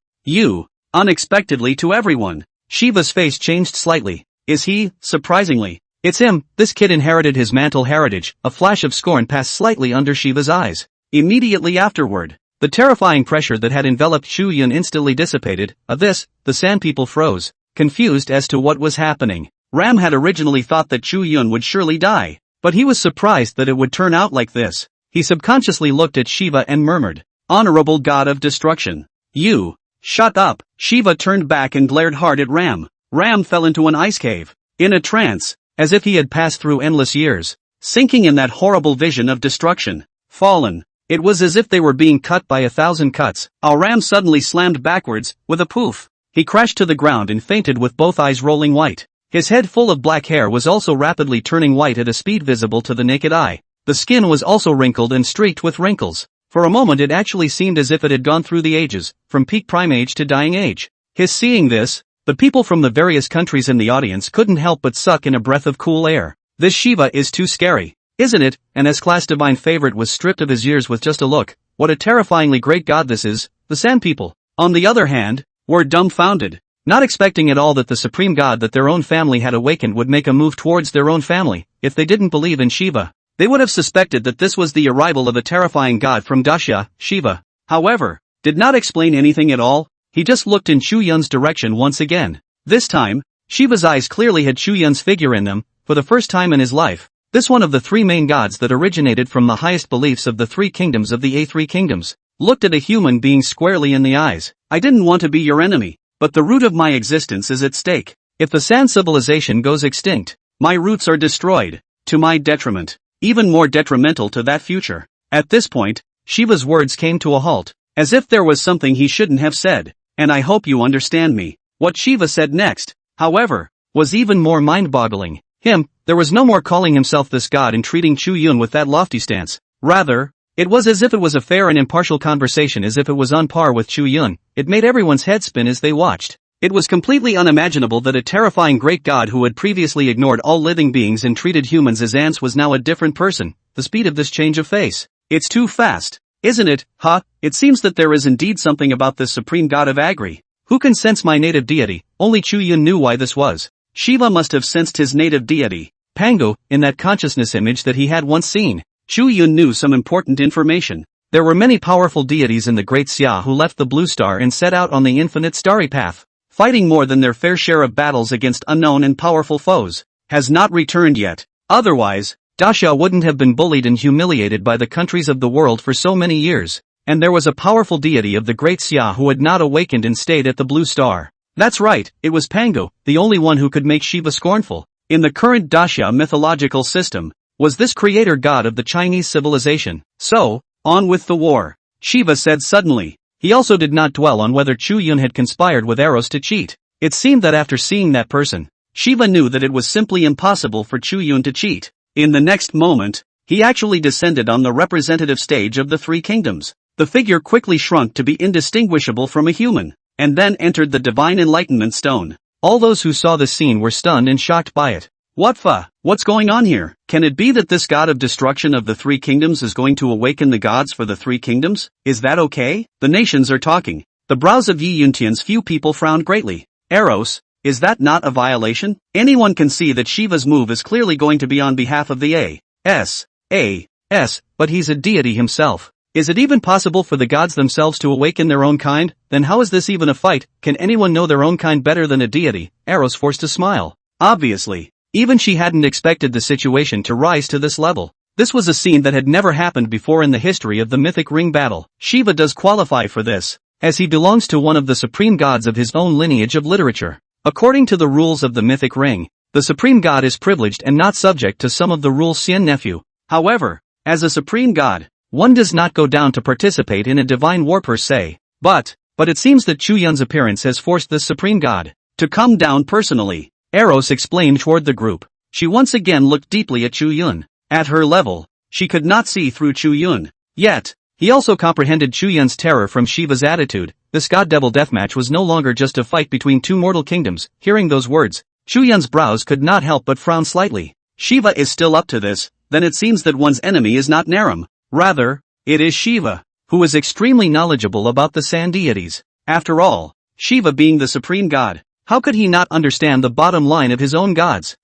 unexpectedly to everyone. Shiva's face changed slightly. Is he, surprisingly? It's him. This kid inherited his mantle heritage. A flash of scorn passed slightly under Shiva's eyes. Immediately afterward, the terrifying pressure that had enveloped Chu Yun instantly dissipated. The Sand people froze, confused as to what was happening. Ram had originally thought that Chu Yun would surely die, but he was surprised that it would turn out like this. He subconsciously looked at Shiva and murmured, "Honorable god of destruction. You, shut up." Shiva turned back and glared hard at Ram. Ram fell into an ice cave, in a trance, as if he had passed through endless years, sinking in that horrible vision of destruction. Fallen. It was as if they were being cut by 1,000 cuts. Ram suddenly slammed backwards, with a poof. He crashed to the ground and fainted with both eyes rolling white. His head full of black hair was also rapidly turning white at a speed visible to the naked eye. The skin was also wrinkled and streaked with wrinkles. For a moment it actually seemed as if it had gone through the ages, from peak prime age to dying age. Seeing this, the people from the various countries in the audience couldn't help but suck in a breath of cool air. This Shiva is too scary, isn't it? An S-class divine favorite was stripped of his years with just a look. What a terrifyingly great god this is. The Sand people, on the other hand, were dumbfounded, not expecting at all that the supreme god that their own family had awakened would make a move towards their own family. If they didn't believe in Shiva, they would have suspected that this was the arrival of a terrifying god from Daxia. Shiva, however, did not explain anything at all. He just looked in Chu Yun's direction once again. This time, Shiva's eyes clearly had Chu Yun's figure in them. For the first time in his life, this one of the three main gods that originated from the highest beliefs of the three kingdoms of the three kingdoms, looked at a human being squarely in the eyes. I didn't want to be your enemy, but the root of my existence is at stake. If the Sand civilization goes extinct, my roots are destroyed, to my detriment, even more detrimental to that future. At this point, Shiva's words came to a halt, as if there was something he shouldn't have said. And I hope you understand me. What Shiva said next, however, was even more mind-boggling. There was no more calling himself this god and treating Chu Yun with that lofty stance. Rather, it was as if it was a fair and impartial conversation, as if it was on par with Chu Yun. It made everyone's head spin as they watched. It was completely unimaginable that a terrifying great god who had previously ignored all living beings and treated humans as ants was now a different person. The speed of this change of face. It's too fast, isn't it? It seems that there is indeed something about this supreme god of Agri. Who can sense my native deity? Only Chu Yun knew why this was. Shiva must have sensed his native deity, Pangu, in that consciousness image that he had once seen. Chu Yun knew some important information. There were many powerful deities in the Great Xia who left the Blue Star and set out on the infinite starry path. fighting more than their fair share of battles against unknown and powerful foes, has not returned yet. Otherwise, Daxia wouldn't have been bullied and humiliated by the countries of the world for so many years, and there was a powerful deity of the Great Xia who had not awakened and stayed at the Blue Star. That's right, it was Pangu, the only one who could make Shiva scornful. In the current Daxia mythological system, was this creator god of the Chinese civilization. So, on with the war, Shiva said suddenly. He also did not dwell on whether Chu Yun had conspired with Eros to cheat. It seemed that after seeing that person, Shiva knew that it was simply impossible for Chu Yun to cheat. In the next moment, he actually descended on the representative stage of the three kingdoms. The figure quickly shrunk to be indistinguishable from a human, and then entered the divine enlightenment stone. All those who saw the scene were stunned and shocked by it. What's going on here? Can it be that this god of destruction of the three kingdoms is going to awaken the gods for the three kingdoms? Is that okay? The nations are talking. The brows of Yi Yuntian's few people frowned greatly. Eros, is that not a violation? Anyone can see that Shiva's move is clearly going to be on behalf of the A.S., but he's a deity himself. Is it even possible for the gods themselves to awaken their own kind? Then how is this even a fight? Can anyone know their own kind better than a deity? Eros forced a smile. Obviously. Even she hadn't expected the situation to rise to this level. This was a scene that had never happened before in the history of the mythic ring battle. Shiva does qualify for this, as he belongs to one of the supreme gods of his own lineage of literature. According to the rules of the mythic ring, the supreme god is privileged and not subject to some of the rules. Xian nephew. However, as a supreme god, one does not go down to participate in a divine war per se. But it seems that Chu Yun's appearance has forced this supreme god to come down personally. Eros explained toward the group. She once again looked deeply at Chu Yun. At her level, she could not see through Chu Yun. Yet, he also comprehended Chu Yun's terror from Shiva's attitude. This god-devil deathmatch was no longer just a fight between two mortal kingdoms. Hearing those words, Chu Yun's brows could not help but frown slightly. Shiva is still up to this, then it seems that one's enemy is not Naram. Rather, it is Shiva, who is extremely knowledgeable about the sand deities. After all, Shiva being the supreme god, how could he not understand the bottom line of his own gods?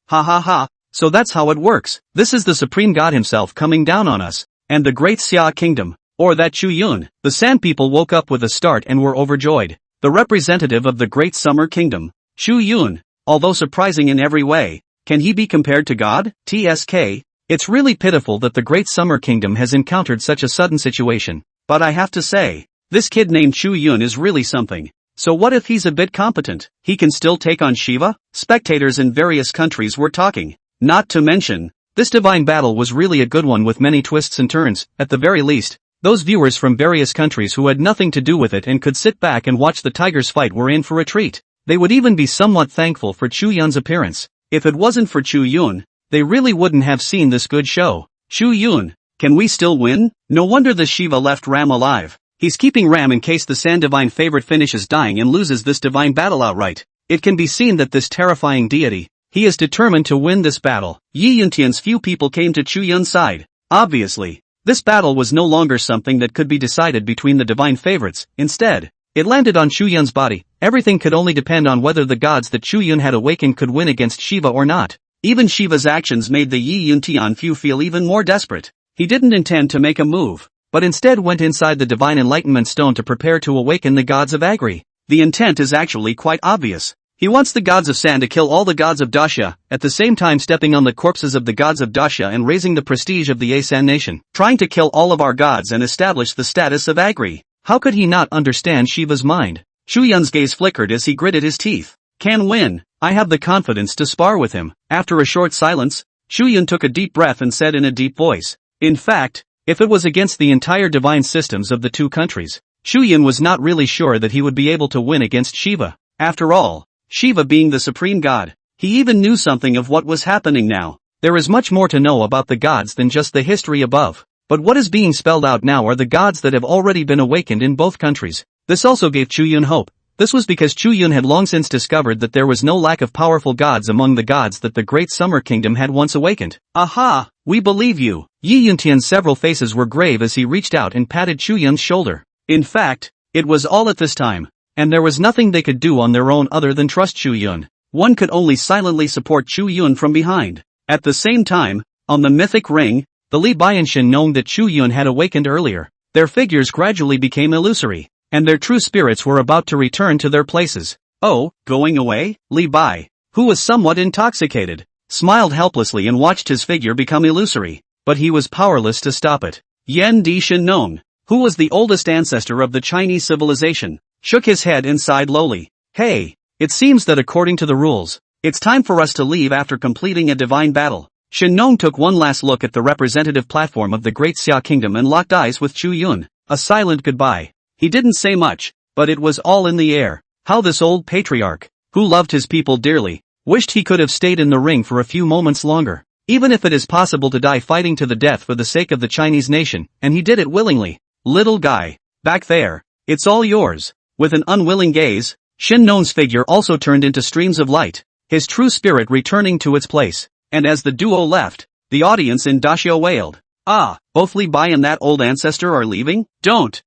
So that's how it works. This is the supreme god himself coming down on us, and the great Xia kingdom, or that Chu Yun. The sand people woke up with a start and were overjoyed. The representative of the great summer kingdom, Chu Yun, although surprising in every way, can he be compared to God? TSK. It's really pitiful that the great summer kingdom has encountered such a sudden situation. But I have to say, this kid named Chu Yun is really something. So what if he's a bit competent? He can still take on Shiva? Spectators in various countries were talking. Not to mention, this divine battle was really a good one with many twists and turns. At the very least, those viewers from various countries who had nothing to do with it and could sit back and watch the tigers fight were in for a treat. They would even be somewhat thankful for Chu Yun's appearance. If it wasn't for Chu Yun, they really wouldn't have seen this good show. Chu Yun, can we still win? No wonder the Shiva left Ram alive. He's keeping Ram in case the Sand Divine favorite finishes dying and loses this divine battle outright. It can be seen that this terrifying deity, he is determined to win this battle. Yi Yuntian's few people came to Chu Yun's side. Obviously, this battle was no longer something that could be decided between the divine favorites. Instead, it landed on Chu Yun's body. Everything could only depend on whether the gods that Chu Yun had awakened could win against Shiva or not. Even Shiva's actions made the Yi Yuntian few feel even more desperate. He didn't intend to make a move, but instead went inside the divine enlightenment stone to prepare to awaken the gods of Agri. The intent is actually quite obvious. He wants the gods of sand to kill all the gods of Daxia, at the same time stepping on the corpses of the gods of Daxia and raising the prestige of the Asan nation. Trying to kill all of our gods and establish the status of Agri. How could he not understand Shiva's mind? Chu Yun's gaze flickered as he gritted his teeth. Can win. I have the confidence to spar with him. After a short silence, Chu Yun took a deep breath and said in a deep voice. In fact, if it was against the entire divine systems of the two countries, Chu Yun was not really sure that he would be able to win against Shiva. After all, Shiva being the supreme god, he even knew something of what was happening now. There is much more to know about the gods than just the history above. But what is being spelled out now are the gods that have already been awakened in both countries. This also gave Chu Yun hope. This was because Chu Yun had long since discovered that there was no lack of powerful gods among the gods that the Great Summer Kingdom had once awakened. Aha! We believe you. Yi Yuntian's several faces were grave as he reached out and patted Chu Yun's shoulder. In fact, it was all at this time, and there was nothing they could do on their own other than trust Chu Yun. One could only silently support Chu Yun from behind. At the same time, on the mythic ring, the Li Bianshan known that Chu Yun had awakened earlier. Their figures gradually became illusory, and their true spirits were about to return to their places. Oh, going away? Li Bai, who was somewhat intoxicated, smiled helplessly and watched his figure become illusory, but he was powerless to stop it. Yan Di Shen, who was the oldest ancestor of the Chinese civilization, shook his head and sighed lowly. Hey, it seems that according to the rules, it's time for us to leave after completing a divine battle. Shen Nong took one last look at the representative platform of the Great Xia Kingdom and locked eyes with Chu Yun, a silent goodbye. He didn't say much, but it was all in the air. How this old patriarch, who loved his people dearly, wished he could have stayed in the ring for a few moments longer. Even if it is possible to die fighting to the death for the sake of the Chinese nation, and he did it willingly. Little guy, back there, it's all yours. With an unwilling gaze, Shen Nong's figure also turned into streams of light, his true spirit returning to its place. And as the duo left, the audience in Dashio wailed. Ah, both Li Bai and that old ancestor are leaving? Don't.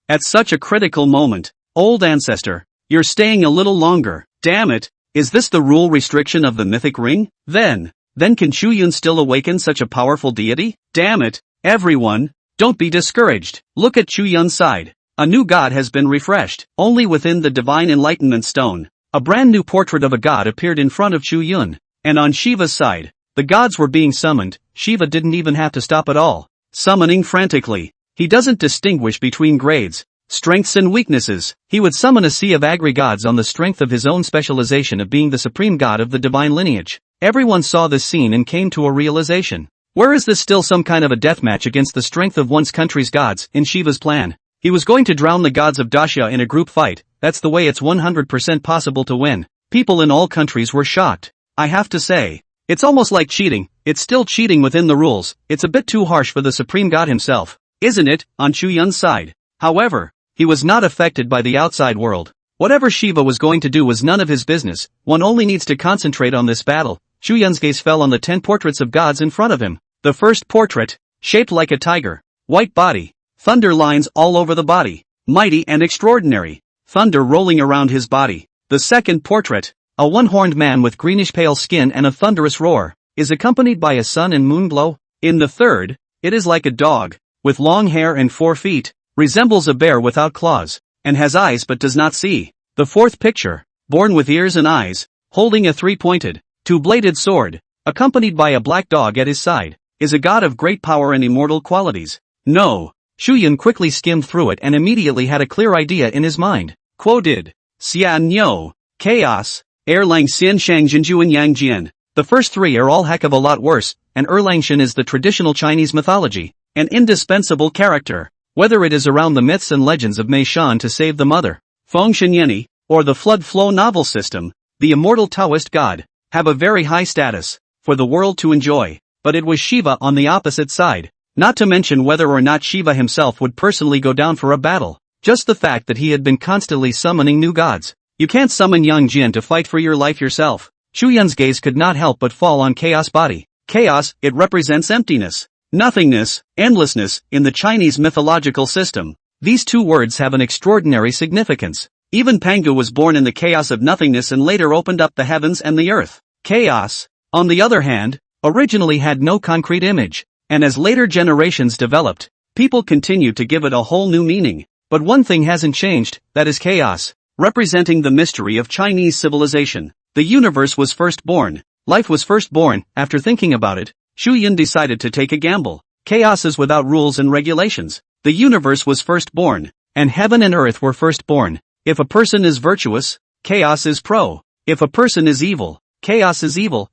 At such a critical moment, old ancestor, you're staying a little longer. Damn it, is this the rule restriction of the mythic ring? Then can Chu Yun still awaken such a powerful deity? Damn it, everyone, don't be discouraged. Look at Chu Yun's side. A new god has been refreshed. Only within the divine enlightenment stone, a brand new portrait of a god appeared in front of Chu Yun. And on Shiva's side, the gods were being summoned. Shiva didn't even have to stop at all, summoning frantically. He doesn't distinguish between grades, strengths and weaknesses. He would summon a sea of Agri gods on the strength of his own specialization of being the supreme god of the divine lineage. Everyone saw this scene and came to a realization. Where is this still some kind of a deathmatch against the strength of one's country's gods in Shiva's plan? He was going to drown the gods of Dacia in a group fight. That's the way it's 100% possible to win. People in all countries were shocked. I have to say, it's almost like cheating. It's still cheating within the rules. It's a bit too harsh for the supreme god himself, isn't it? On Chu Yun's side, however, he was not affected by the outside world. Whatever Shiva was going to do was none of his business. One only needs to concentrate on this battle. Chu Yun's gaze fell on the 10 portraits of gods in front of him. The first portrait, shaped like a tiger, white body, thunder lines all over the body, mighty and extraordinary, thunder rolling around his body. The second portrait, a one-horned man with greenish pale skin and a thunderous roar, is accompanied by a sun and moon glow. In the third, it is like a dog, with long hair and 4 feet, resembles a bear without claws, and has eyes but does not see. The fourth picture, born with ears and eyes, holding a 3-pointed, 2-bladed sword, accompanied by a black dog at his side, is a god of great power and immortal qualities. No. Chu Yun quickly skimmed through it and immediately had a clear idea in his mind. Quoted. Xian Nyo, Chaos, Erlang Xian Shang Jinju and Yang Jian. The first 3 are all heck of a lot worse, and Erlangshan is the traditional Chinese mythology, an indispensable character. Whether it is around the myths and legends of Mei Shan to save the mother, Feng Shenyeni, or the flood flow novel system, the immortal Taoist god, have a very high status for the world to enjoy, but it was Shiva on the opposite side. Not to mention whether or not Shiva himself would personally go down for a battle. Just the fact that he had been constantly summoning new gods. You can't summon Yang Jian to fight for your life yourself. Chu Yun's gaze could not help but fall on Chaos body. Chaos, it represents emptiness, nothingness, endlessness, in the Chinese mythological system. These 2 words have an extraordinary significance. Even Pangu was born in the chaos of nothingness and later opened up the heavens and the earth. Chaos, on the other hand, originally had no concrete image. And as later generations developed, people continued to give it a whole new meaning. But one thing hasn't changed, that is chaos, representing the mystery of Chinese civilization. The universe was first born, life was first born. After thinking about it, Chu Yun decided to take a gamble. Chaos is without rules and regulations. The universe was first born, and heaven and earth were first born. If a person is virtuous, chaos is pro. If a person is evil, chaos is evil.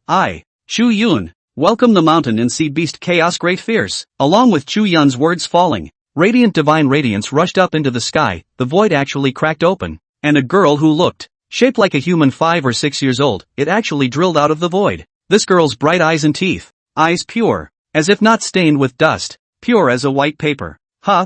Chu Yun, welcome the mountain and sea beast chaos great fierce. Along with Chu Yun's words falling, radiant divine radiance rushed up into the sky. The void actually cracked open, and a girl who looked shaped like a human 5 or 6 years old, it actually drilled out of the void. This girl's bright eyes and teeth, eyes pure, as if not stained with dust, pure as a white paper.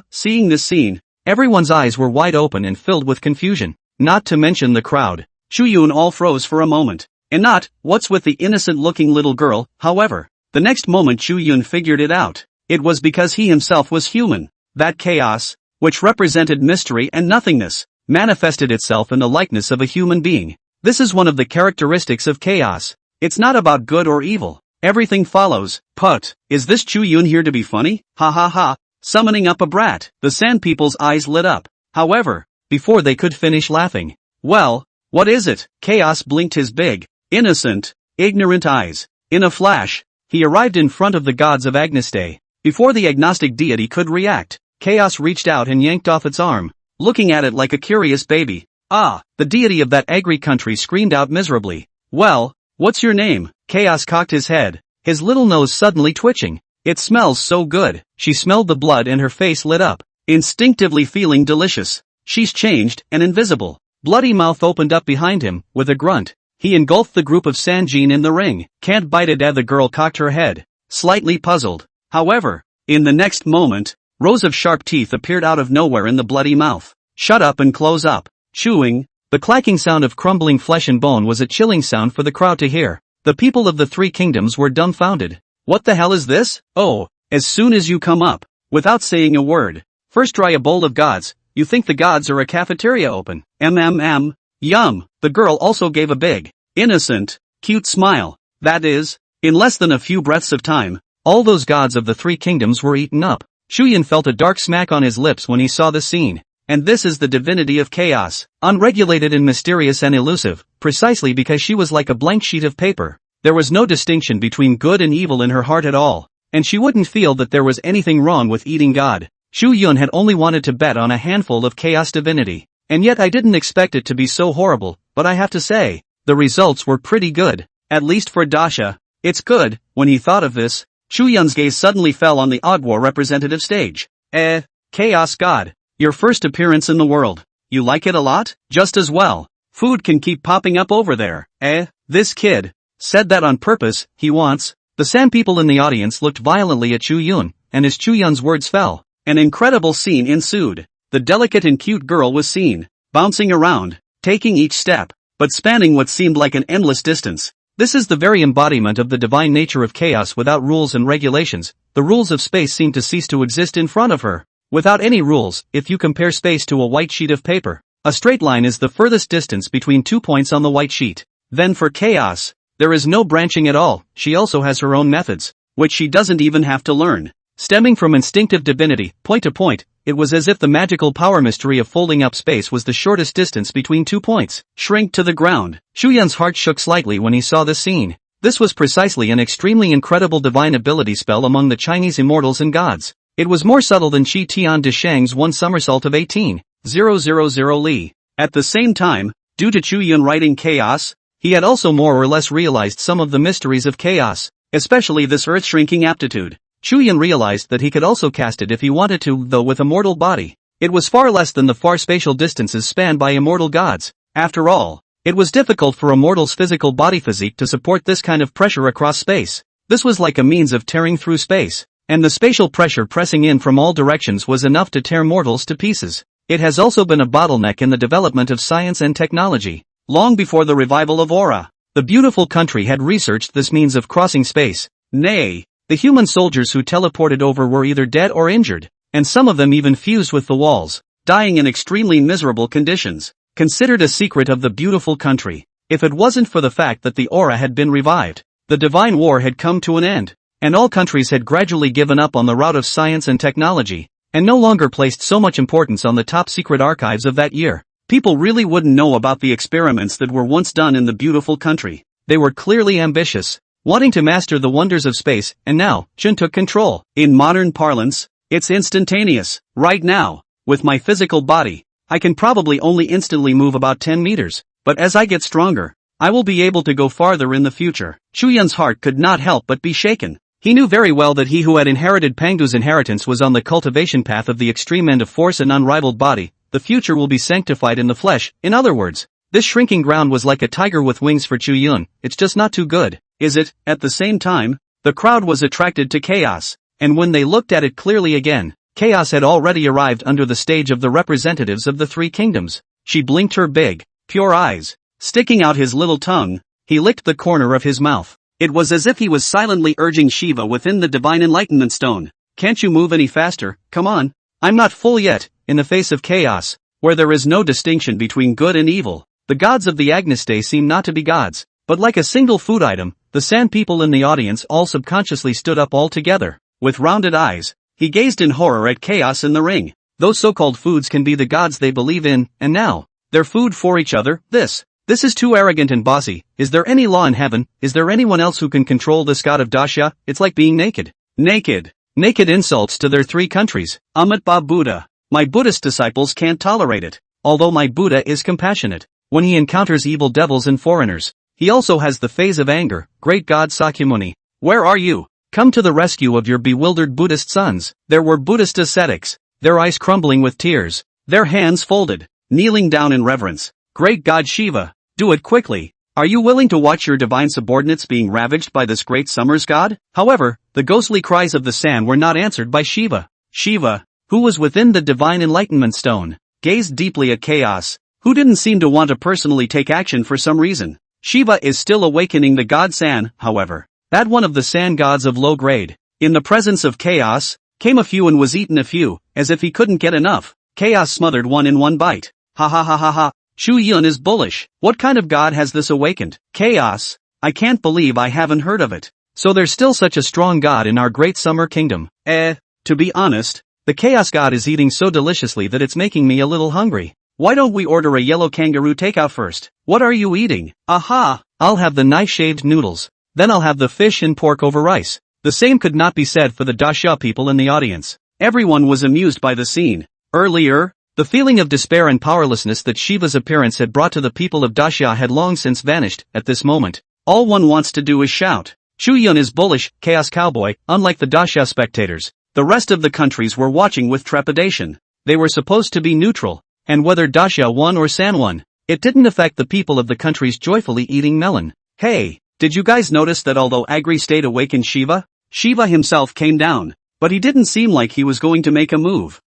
Seeing this scene, everyone's eyes were wide open and filled with confusion, not to mention the crowd. Chu Yun all froze for a moment. And not, what's with the innocent-looking little girl, however. The next moment Chu Yun figured it out. It was because he himself was human. That chaos, which represented mystery and nothingness, manifested itself in the likeness of a human being. This is one of the characteristics of chaos. It's not about good or evil. Everything follows. Put, is this Chu Yun here to be funny? Ha ha ha. Summoning up a brat. The sand people's eyes lit up. However, before they could finish laughing, Well, what is it? Chaos blinked his big, innocent, ignorant eyes. In a flash, he arrived in front of the gods of Agniste. Before the agnostic deity could react, Chaos reached out and yanked off its arm, looking at it like a curious baby. Ah, the deity of that Agri country screamed out miserably. Well, what's your name? Chaos cocked his head, his little nose suddenly twitching. It smells so good. She smelled the blood and her face lit up, instinctively feeling delicious. She's changed and invisible. Bloody mouth opened up behind him, with a grunt. He engulfed the group of Sanjin in the ring. Can't bite it. The girl cocked her head, slightly puzzled. However, in the next moment, rows of sharp teeth appeared out of nowhere in the bloody mouth. Shut up and close up. Chewing. The clacking sound of crumbling flesh and bone was a chilling sound for the crowd to hear. The people of the three kingdoms were dumbfounded. What the hell is this? Oh, as soon as you come up, without saying a word, first try a bowl of gods. You think the gods are a cafeteria open? Yum. The girl also gave a big, innocent, cute smile. That is, in less than a few breaths of time, all those gods of the three kingdoms were eaten up. Chu Yun felt a dark smack on his lips when he saw the scene. And this is the divinity of chaos, unregulated and mysterious and elusive, precisely because she was like a blank sheet of paper. There was no distinction between good and evil in her heart at all, and she wouldn't feel that there was anything wrong with eating God. Chu Yun had only wanted to bet on a handful of chaos divinity, and yet I didn't expect it to be so horrible, but I have to say, the results were pretty good, at least for Dasha. It's good. When he thought of this, Chu Yun's gaze suddenly fell on the Oddwar representative stage. Chaos God. Your first appearance in the world. You like it a lot? Just as well. Food can keep popping up over there. This kid said that on purpose. He wants. The San people in the audience looked violently at Chu Yun, and as Chu Yun's words fell, an incredible scene ensued. The delicate and cute girl was seen, bouncing around, taking each step, but spanning what seemed like an endless distance. This is the very embodiment of the divine nature of chaos without rules and regulations. The rules of space seem to cease to exist in front of her. Without any rules, if you compare space to a white sheet of paper, a straight line is the furthest distance between 2 points on the white sheet. Then for chaos, there is no branching at all. She also has her own methods, which she doesn't even have to learn. Stemming from instinctive divinity, point to point, it was as if the magical power mystery of folding up space was the shortest distance between 2 points. Shrink to the ground. Chu Yun's heart shook slightly when he saw this scene. This was precisely an extremely incredible divine ability spell among the Chinese immortals and gods. It was more subtle than Qi Tian de Shang's one somersault of 18,000 li. At the same time, due to Chu Yun writing chaos, he had also more or less realized some of the mysteries of chaos, especially this earth-shrinking aptitude. Chu Yun realized that he could also cast it if he wanted to, though with a mortal body. It was far less than the far spatial distances spanned by immortal gods. After all, it was difficult for a mortal's physical body physique to support this kind of pressure across space. This was like a means of tearing through space. And the spatial pressure pressing in from all directions was enough to tear mortals to pieces. It has also been a bottleneck in the development of science and technology. Long before the revival of Aura, the beautiful country had researched this means of crossing space. Nay, the human soldiers who teleported over were either dead or injured, and some of them even fused with the walls, dying in extremely miserable conditions. Considered a secret of the beautiful country. If it wasn't for the fact that the Aura had been revived, the divine war had come to an end. And all countries had gradually given up on the route of science and technology, and no longer placed so much importance on the top-secret archives of that year. People really wouldn't know about the experiments that were once done in the beautiful country. They were clearly ambitious, wanting to master the wonders of space, and now, Chun took control. In modern parlance, it's instantaneous. Right now, with my physical body, I can probably only instantly move about 10 meters, but as I get stronger, I will be able to go farther in the future. Chu Yun's heart could not help but be shaken. He knew very well that he who had inherited Pangu's inheritance was on the cultivation path of the extreme end of force and unrivaled body. The future will be sanctified in the flesh. In other words, this shrinking ground was like a tiger with wings for Chu Yun. It's just not too good, is it? At the same time, the crowd was attracted to chaos, and when they looked at it clearly again, chaos had already arrived under the stage of the representatives of the three kingdoms. She blinked her big, pure eyes, sticking out his little tongue. He licked the corner of his mouth. It was as if he was silently urging Shiva within the divine enlightenment stone. Can't you move any faster? Come on. I'm not full yet. In the face of chaos, where there is no distinction between good and evil, the gods of the Agniste seem not to be gods, but like a single food item. The San people in the audience all subconsciously stood up all together. With rounded eyes, he gazed in horror at chaos in the ring. Those so-called foods can be the gods they believe in, and now, their food for each other. This is too arrogant and bossy. Is there any law in heaven? Is there anyone else who can control this god of Dacia? It's like being naked. Naked insults to their three countries. Amitba Buddha. My Buddhist disciples can't tolerate it. Although my Buddha is compassionate. When he encounters evil devils and foreigners, he also has the phase of anger. Great God Sakyamuni, where are you? Come to the rescue of your bewildered Buddhist sons. There were Buddhist ascetics, their eyes crumbling with tears, their hands folded, kneeling down in reverence. Great God Shiva, do it quickly. Are you willing to watch your divine subordinates being ravaged by this great summer's god? However, the ghostly cries of the San were not answered by Shiva. Shiva, who was within the divine enlightenment stone, gazed deeply at chaos, who didn't seem to want to personally take action for some reason. Shiva is still awakening the god San, however. That one of the San gods of low grade. In the presence of chaos, came a few and was eaten a few, as if he couldn't get enough. Chaos smothered one in one bite. Ha ha ha ha ha. Chu Yun is bullish. What kind of god has this awakened? Chaos? I can't believe I haven't heard of it. So there's still such a strong god in our great summer kingdom. To be honest, the chaos god is eating so deliciously that it's making me a little hungry. Why don't we order a yellow kangaroo takeout first? What are you eating? Aha! I'll have the knife-shaved noodles. Then I'll have the fish and pork over rice. The same could not be said for the Dacia people in the audience. Everyone was amused by the scene. Earlier, the feeling of despair and powerlessness that Shiva's appearance had brought to the people of Dacia had long since vanished. At this moment, all one wants to do is shout. Chu Yun is bullish, chaos cowboy. Unlike the Dacia spectators, the rest of the countries were watching with trepidation. They were supposed to be neutral, and whether Dacia won or San won, it didn't affect the people of the countries joyfully eating melon. Hey, did you guys notice that although Agri stayed awake in Shiva, Shiva himself came down, but he didn't seem like he was going to make a move.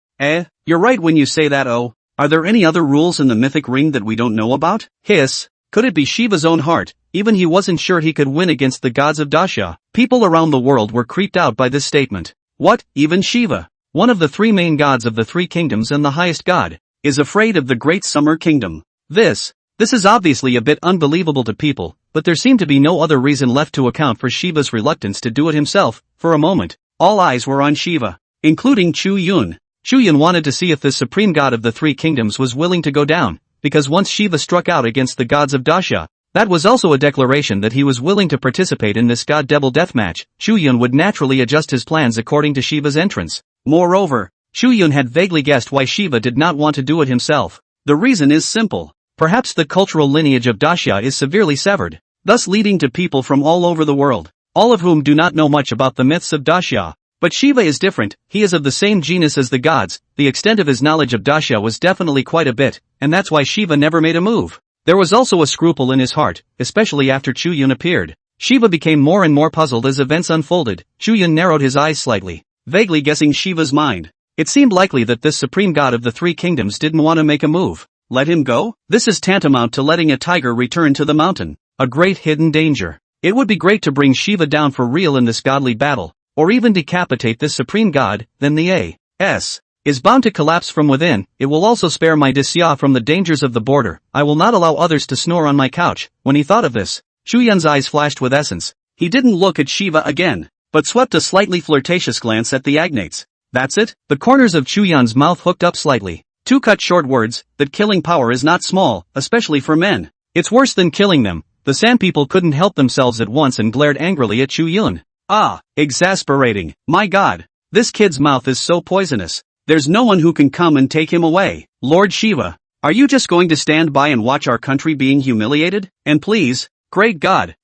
You're right when you say that. Oh, are there any other rules in the mythic ring that we don't know about? Hiss, could it be Shiva's own heart? Even he wasn't sure he could win against the gods of Dacia. People around the world were creeped out by this statement. What, even Shiva, one of the three main gods of the three kingdoms and the highest god, is afraid of the great summer kingdom? This is obviously a bit unbelievable to people, but there seemed to be no other reason left to account for Shiva's reluctance to do it himself. For a moment, all eyes were on Shiva, including Chu Yun. Chu Yun wanted to see if this supreme god of the three kingdoms was willing to go down, because once Shiva struck out against the gods of Dacia, that was also a declaration that he was willing to participate in this god-devil deathmatch. Chu Yun would naturally adjust his plans according to Shiva's entrance. Moreover, Chu Yun had vaguely guessed why Shiva did not want to do it himself. The reason is simple. Perhaps the cultural lineage of Dacia is severely severed, thus leading to people from all over the world, all of whom do not know much about the myths of Dacia. But Shiva is different. He is of the same genus as the gods. The extent of his knowledge of Dacia was definitely quite a bit, and that's why Shiva never made a move. There was also a scruple in his heart, especially after Chu Yun appeared. Shiva became more and more puzzled as events unfolded. Chu Yun narrowed his eyes slightly, vaguely guessing Shiva's mind. It seemed likely that this supreme god of the three kingdoms didn't want to make a move. Let him go? This is tantamount to letting a tiger return to the mountain. A great hidden danger. It would be great to bring Shiva down for real in this godly battle, or even decapitate this supreme god, then the A.S. is bound to collapse from within. It will also spare my Dacia from the dangers of the border. I will not allow others to snore on my couch. When he thought of this, Chu Yun's eyes flashed with essence. He didn't look at Shiva again, but swept a slightly flirtatious glance at the agnates. That's it? The corners of Chu Yun's mouth hooked up slightly. Two cut short words, that killing power is not small, especially for men. It's worse than killing them. The Sand people couldn't help themselves at once and glared angrily at Chu Yun. Ah, exasperating. My god. This kid's mouth is so poisonous. There's no one who can come and take him away. Lord Shiva, are you just going to stand by and watch our country being humiliated? And please, great god,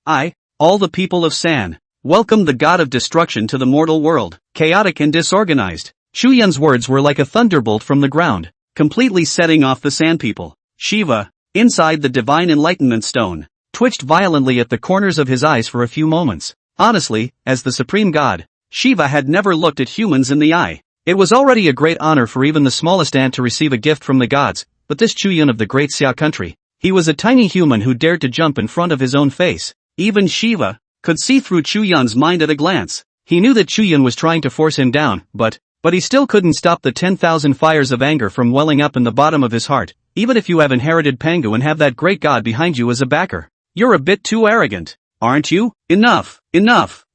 all the people of San, welcome the god of destruction to the mortal world. Chaotic and disorganized. Chu Yun's words were like a thunderbolt from the ground, completely setting off the Sand people. Shiva, inside the divine enlightenment stone, twitched violently at the corners of his eyes for a few moments. Honestly, as the supreme god, Shiva had never looked at humans in the eye. It was already a great honor for even the smallest ant to receive a gift from the gods, but this Chu Yun of the great Xia country, he was a tiny human who dared to jump in front of his own face. Even Shiva could see through Chu Yun's mind at a glance. He knew that Chu Yun was trying to force him down, but he still couldn't stop the 10,000 fires of anger from welling up in the bottom of his heart. Even if you have inherited Pangu and have that great god behind you as a backer, you're a bit too arrogant, aren't you? Enough.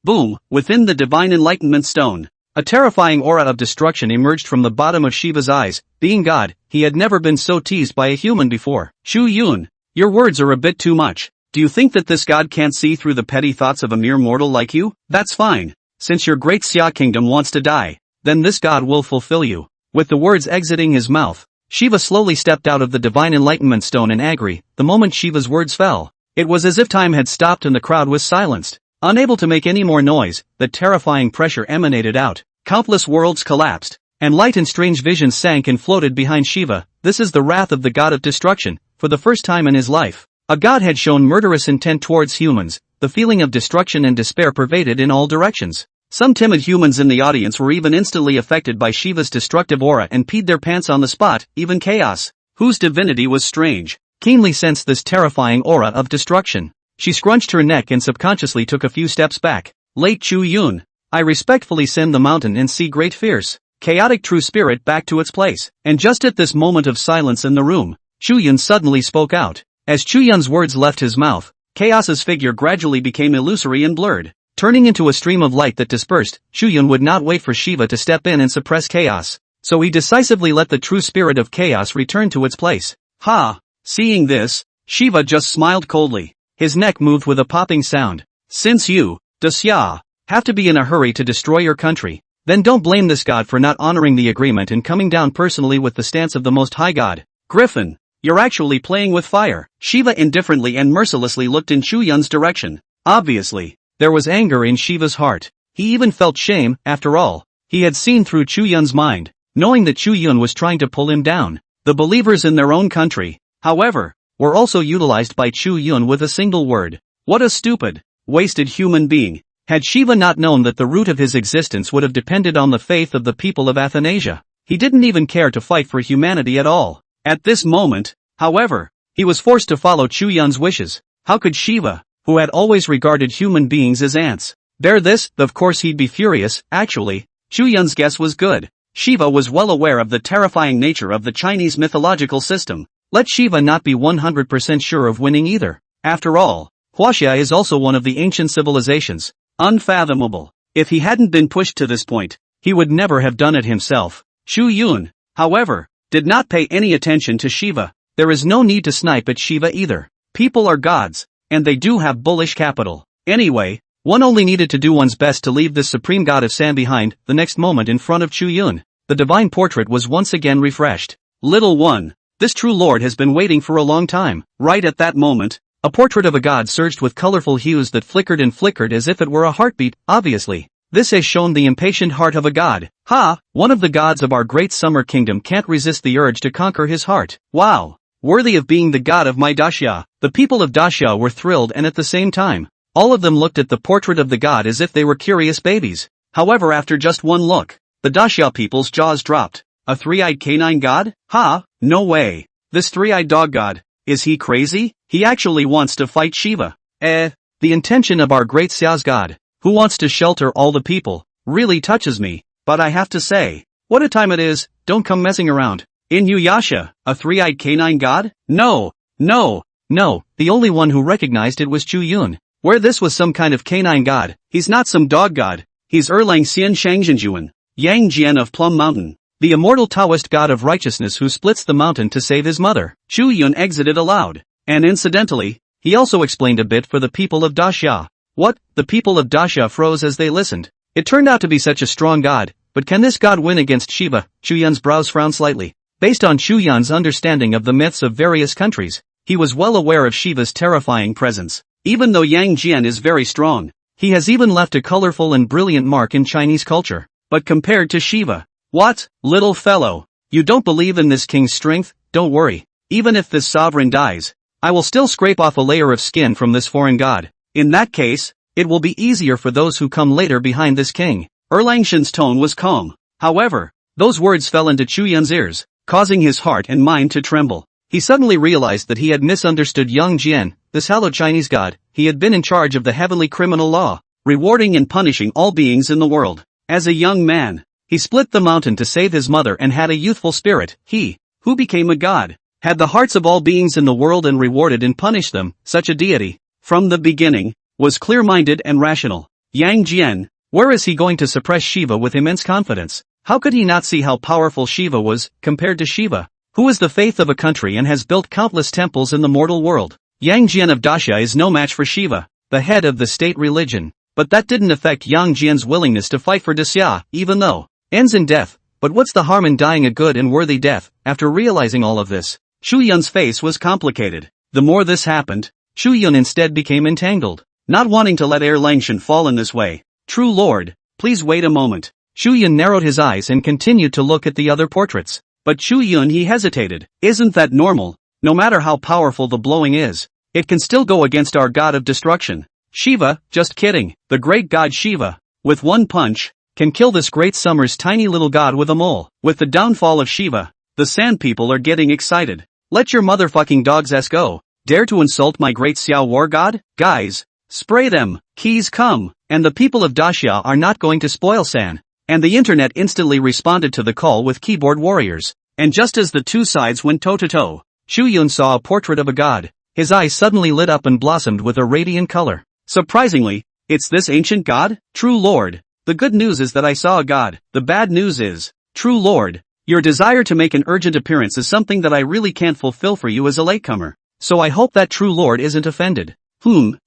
Boom, within the divine enlightenment stone, A terrifying aura of destruction emerged from the bottom of Shiva's eyes. Being God, he had never been so teased by a human before. Chu Yun, your words are a bit too much. Do you think that this god can't see through the petty thoughts of a mere mortal like you? That's fine. Since your great Xia kingdom wants to die, then this god will fulfill you. With the words exiting his mouth, Shiva slowly stepped out of the divine enlightenment stone in Agri. The moment Shiva's words fell, it was as if time had stopped and the crowd was silenced. Unable to make any more noise, the terrifying pressure emanated out. Countless worlds collapsed, and light and strange visions sank and floated behind Shiva. This is the wrath of the god of destruction. For the first time in his life, a god had shown murderous intent towards humans. The feeling of destruction and despair pervaded in all directions. Some timid humans in the audience were even instantly affected by Shiva's destructive aura and peed their pants on the spot. Even Chaos, whose divinity was strange, keenly sensed this terrifying aura of destruction. She scrunched her neck and subconsciously took a few steps back. Late Chu Yun, I respectfully send the mountain and sea great fierce, chaotic true spirit back to its place. And just at this moment of silence in the room, Chu Yun suddenly spoke out. As Chu Yun's words left his mouth, Chaos's figure gradually became illusory and blurred, turning into a stream of light that dispersed. Chu Yun would not wait for Shiva to step in and suppress Chaos, so he decisively let the true spirit of Chaos return to its place. Ha! Seeing this, Shiva just smiled coldly. His neck moved with a popping sound. Since you, Xia, have to be in a hurry to destroy your country, then don't blame this god for not honoring the agreement and coming down personally with the stance of the Most High God. Griffin, you're actually playing with fire. Shiva indifferently and mercilessly looked in Chu Yun's direction. Obviously, there was anger in Shiva's heart. He even felt shame. After all, he had seen through Chu Yun's mind, knowing that Chu Yun was trying to pull him down. The believers in their own country, however, were also utilized by Chu Yun with a single word. What a stupid, wasted human being. Had Shiva not known that the root of his existence would have depended on the faith of the people of Athanasia, he didn't even care to fight for humanity at all. At this moment, however, he was forced to follow Chu Yun's wishes. How could Shiva, who had always regarded human beings as ants, bear this? Of course he'd be furious. Actually, Chu Yun's guess was good. Shiva was well aware of the terrifying nature of the Chinese mythological system. Let Shiva not be 100% sure of winning either. After all, Huaxia is also one of the ancient civilizations. Unfathomable. If he hadn't been pushed to this point, he would never have done it himself. Chu Yun, however, did not pay any attention to Shiva. There is no need to snipe at Shiva either. People are gods, and they do have bullish capital. Anyway, one only needed to do one's best to leave this supreme god of sand behind. The next moment in front of Chu Yun, the divine portrait was once again refreshed. Little one, this true lord has been waiting for a long time. Right at that moment, a portrait of a god surged with colorful hues that flickered and flickered as if it were a heartbeat. Obviously, this has shown the impatient heart of a god. Ha! One of the gods of our great summer kingdom can't resist the urge to conquer his heart. Wow! Worthy of being the god of my Daxia. The people of Daxia were thrilled, and at the same time, all of them looked at the portrait of the god as if they were curious babies. However, after just one look, the Daxia people's jaws dropped. A three-eyed canine god? Ha! No way! This three-eyed dog god, is he crazy? He actually wants to fight Shiva. The intention of our great Xia's god, who wants to shelter all the people, really touches me. But I have to say, what a time it is. Don't come messing around. Inuyasha, a three-eyed canine god? No, no, no. The only one who recognized it was Chu Yun. Where this was some kind of canine god, he's not some dog god. He's Erlang Xian Shangzhenjuan, Yang Jian of Plum Mountain, the immortal Taoist god of righteousness who splits the mountain to save his mother. Chu Yun exited aloud, and incidentally, he also explained a bit for the people of Daxia. What? The people of Daxia froze as they listened. It turned out to be such a strong god, but can this god win against Shiva? Chu Yun's brows frowned slightly. Based on Chu Yun's understanding of the myths of various countries, he was well aware of Shiva's terrifying presence. Even though Yang Jian is very strong, he has even left a colorful and brilliant mark in Chinese culture. But compared to Shiva, what, little fellow, you don't believe in this king's strength? Don't worry, even if this sovereign dies, I will still scrape off a layer of skin from this foreign god. In that case, it will be easier for those who come later behind this king. Erlangshan's tone was calm. However, those words fell into Chu Yun's ears, causing his heart and mind to tremble. He suddenly realized that he had misunderstood Yang Jian, this hallowed Chinese god. He had been in charge of the heavenly criminal law, rewarding and punishing all beings in the world. As a young man, he split the mountain to save his mother and had a youthful spirit. He, who became a god, had the hearts of all beings in the world and rewarded and punished them. Such a deity, from the beginning, was clear-minded and rational. Yang Jian, Where is he going to suppress Shiva with immense confidence? How could he not see how powerful Shiva was, compared to Shiva, who is the faith of a country and has built countless temples in the mortal world? Yang Jian of Daxia is no match for Shiva, the head of the state religion. But that didn't affect Yang Jian's willingness to fight for Daxia, even though ends in death. But what's the harm in dying a good and worthy death? After realizing all of this, Chu Yun's face was complicated. The more this happened, Chu Yun instead became entangled, not wanting to let Langshan fall in this way. True Lord, please wait a moment. Chu Yun narrowed his eyes and continued to look at the other portraits. But Chu Yun, he hesitated. Isn't that normal? No matter how powerful the blowing is, it can still go against our god of destruction. Shiva, just kidding. The great god Shiva, with one punch, can kill this great summer's tiny little god with a mole. With the downfall of Shiva, the sand people are getting excited. Let your motherfucking dogs ass go. Dare to insult my great Xiao war god? Guys, spray them. Keys come. And the people of Daxia are not going to spoil San. And the internet instantly responded to the call with keyboard warriors. And just as the two sides went toe-to-toe, Chu Yun saw a portrait of a god. His eyes suddenly lit up and blossomed with a radiant color. Surprisingly, it's this ancient god? True Lord, the good news is that I saw a god. The bad news is, True Lord, your desire to make an urgent appearance is something that I really can't fulfill for you as a latecomer. So I hope that True Lord isn't offended.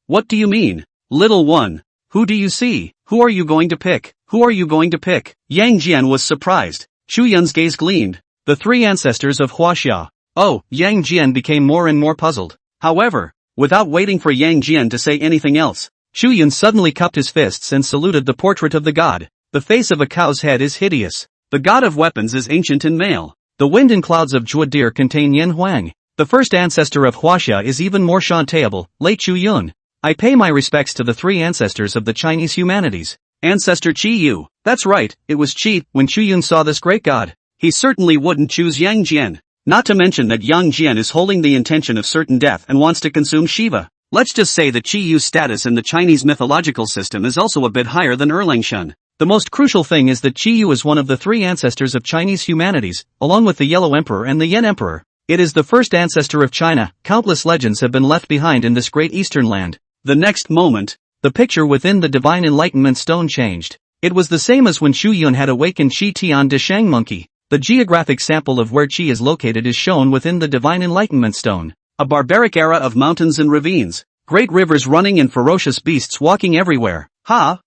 What do you mean? Little one, who do you see? Who are you going to pick? Who are you going to pick? Yang Jian was surprised. Chu Yun's gaze gleamed. The three ancestors of Huaxia. Oh, Yang Jian became more and more puzzled. However, without waiting for Yang Jian to say anything else, Chu Yun suddenly cupped his fists and saluted the portrait of the god. The face of a cow's head is hideous. The god of weapons is ancient and male. The wind and clouds of Jua deer contain Yin Huang. The first ancestor of Huaxia is even more chanteable, late Chu Yun. I pay my respects to the three ancestors of the Chinese humanities. Ancestor Qi Yu. That's right, it was Qi. When Chu Yun saw this great god, he certainly wouldn't choose Yang Jian. Not to mention that Yang Jian is holding the intention of certain death and wants to consume Shiva. Let's just say that Qi Yu's status in the Chinese mythological system is also a bit higher than Langshan. The most crucial thing is that Qi Yu is one of the three ancestors of Chinese humanities, along with the Yellow Emperor and the Yen Emperor. It is the first ancestor of China. Countless legends have been left behind in this great eastern land. The next moment, the picture within the Divine Enlightenment Stone changed. It was the same as when Chu Yun had awakened Qi Tian de Shang Monkey. The geographic sample of where Qi is located is shown within the Divine Enlightenment Stone. A barbaric era of mountains and ravines, great rivers running and ferocious beasts walking everywhere.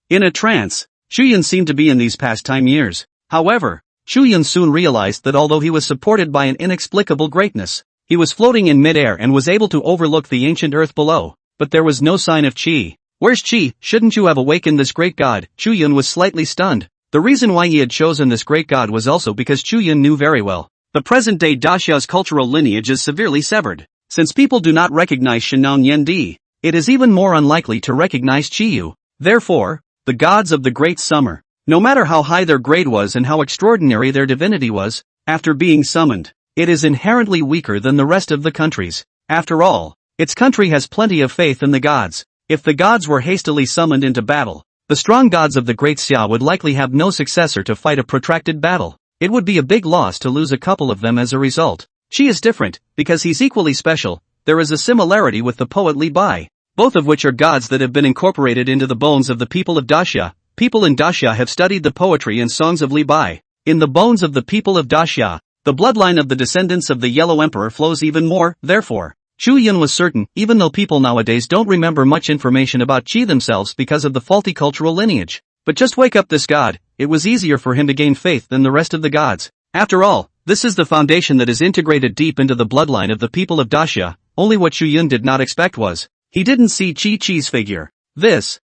In a trance, Chu Yun seemed to be in these past time years. However, Chu Yun soon realized that although he was supported by an inexplicable greatness, he was floating in midair and was able to overlook the ancient earth below. But there was no sign of Qi. Where's Qi? Shouldn't you have awakened this great god? Chu Yun was slightly stunned. The reason why he had chosen this great god was also because Chu Yun knew very well. The present-day Daxia's cultural lineage is severely severed. Since people do not recognize Shenang Yendi, it is even more unlikely to recognize Qi Yu. Therefore, the gods of the Great Summer, no matter how high their grade was and how extraordinary their divinity was, after being summoned, it is inherently weaker than the rest of the countries. After all, its country has plenty of faith in the gods. If the gods were hastily summoned into battle, the strong gods of the Great Xia would likely have no successor to fight a protracted battle. It would be a big loss to lose a couple of them as a result. Qi is different, because he's equally special. There is a similarity with the poet Li Bai, both of which are gods that have been incorporated into the bones of the people of Daxia. People in Daxia have studied the poetry and songs of Li Bai. In the bones of the people of Daxia, the bloodline of the descendants of the Yellow Emperor flows even more. Therefore, Chu Yun was certain, even though people nowadays don't remember much information about Qi themselves because of the faulty cultural lineage. But just wake up this god, it was easier for him to gain faith than the rest of the gods. After all, this is the foundation that is integrated deep into the bloodline of the people of Daxia. Only what Chu Yun did not expect was, he didn't see Qi's figure.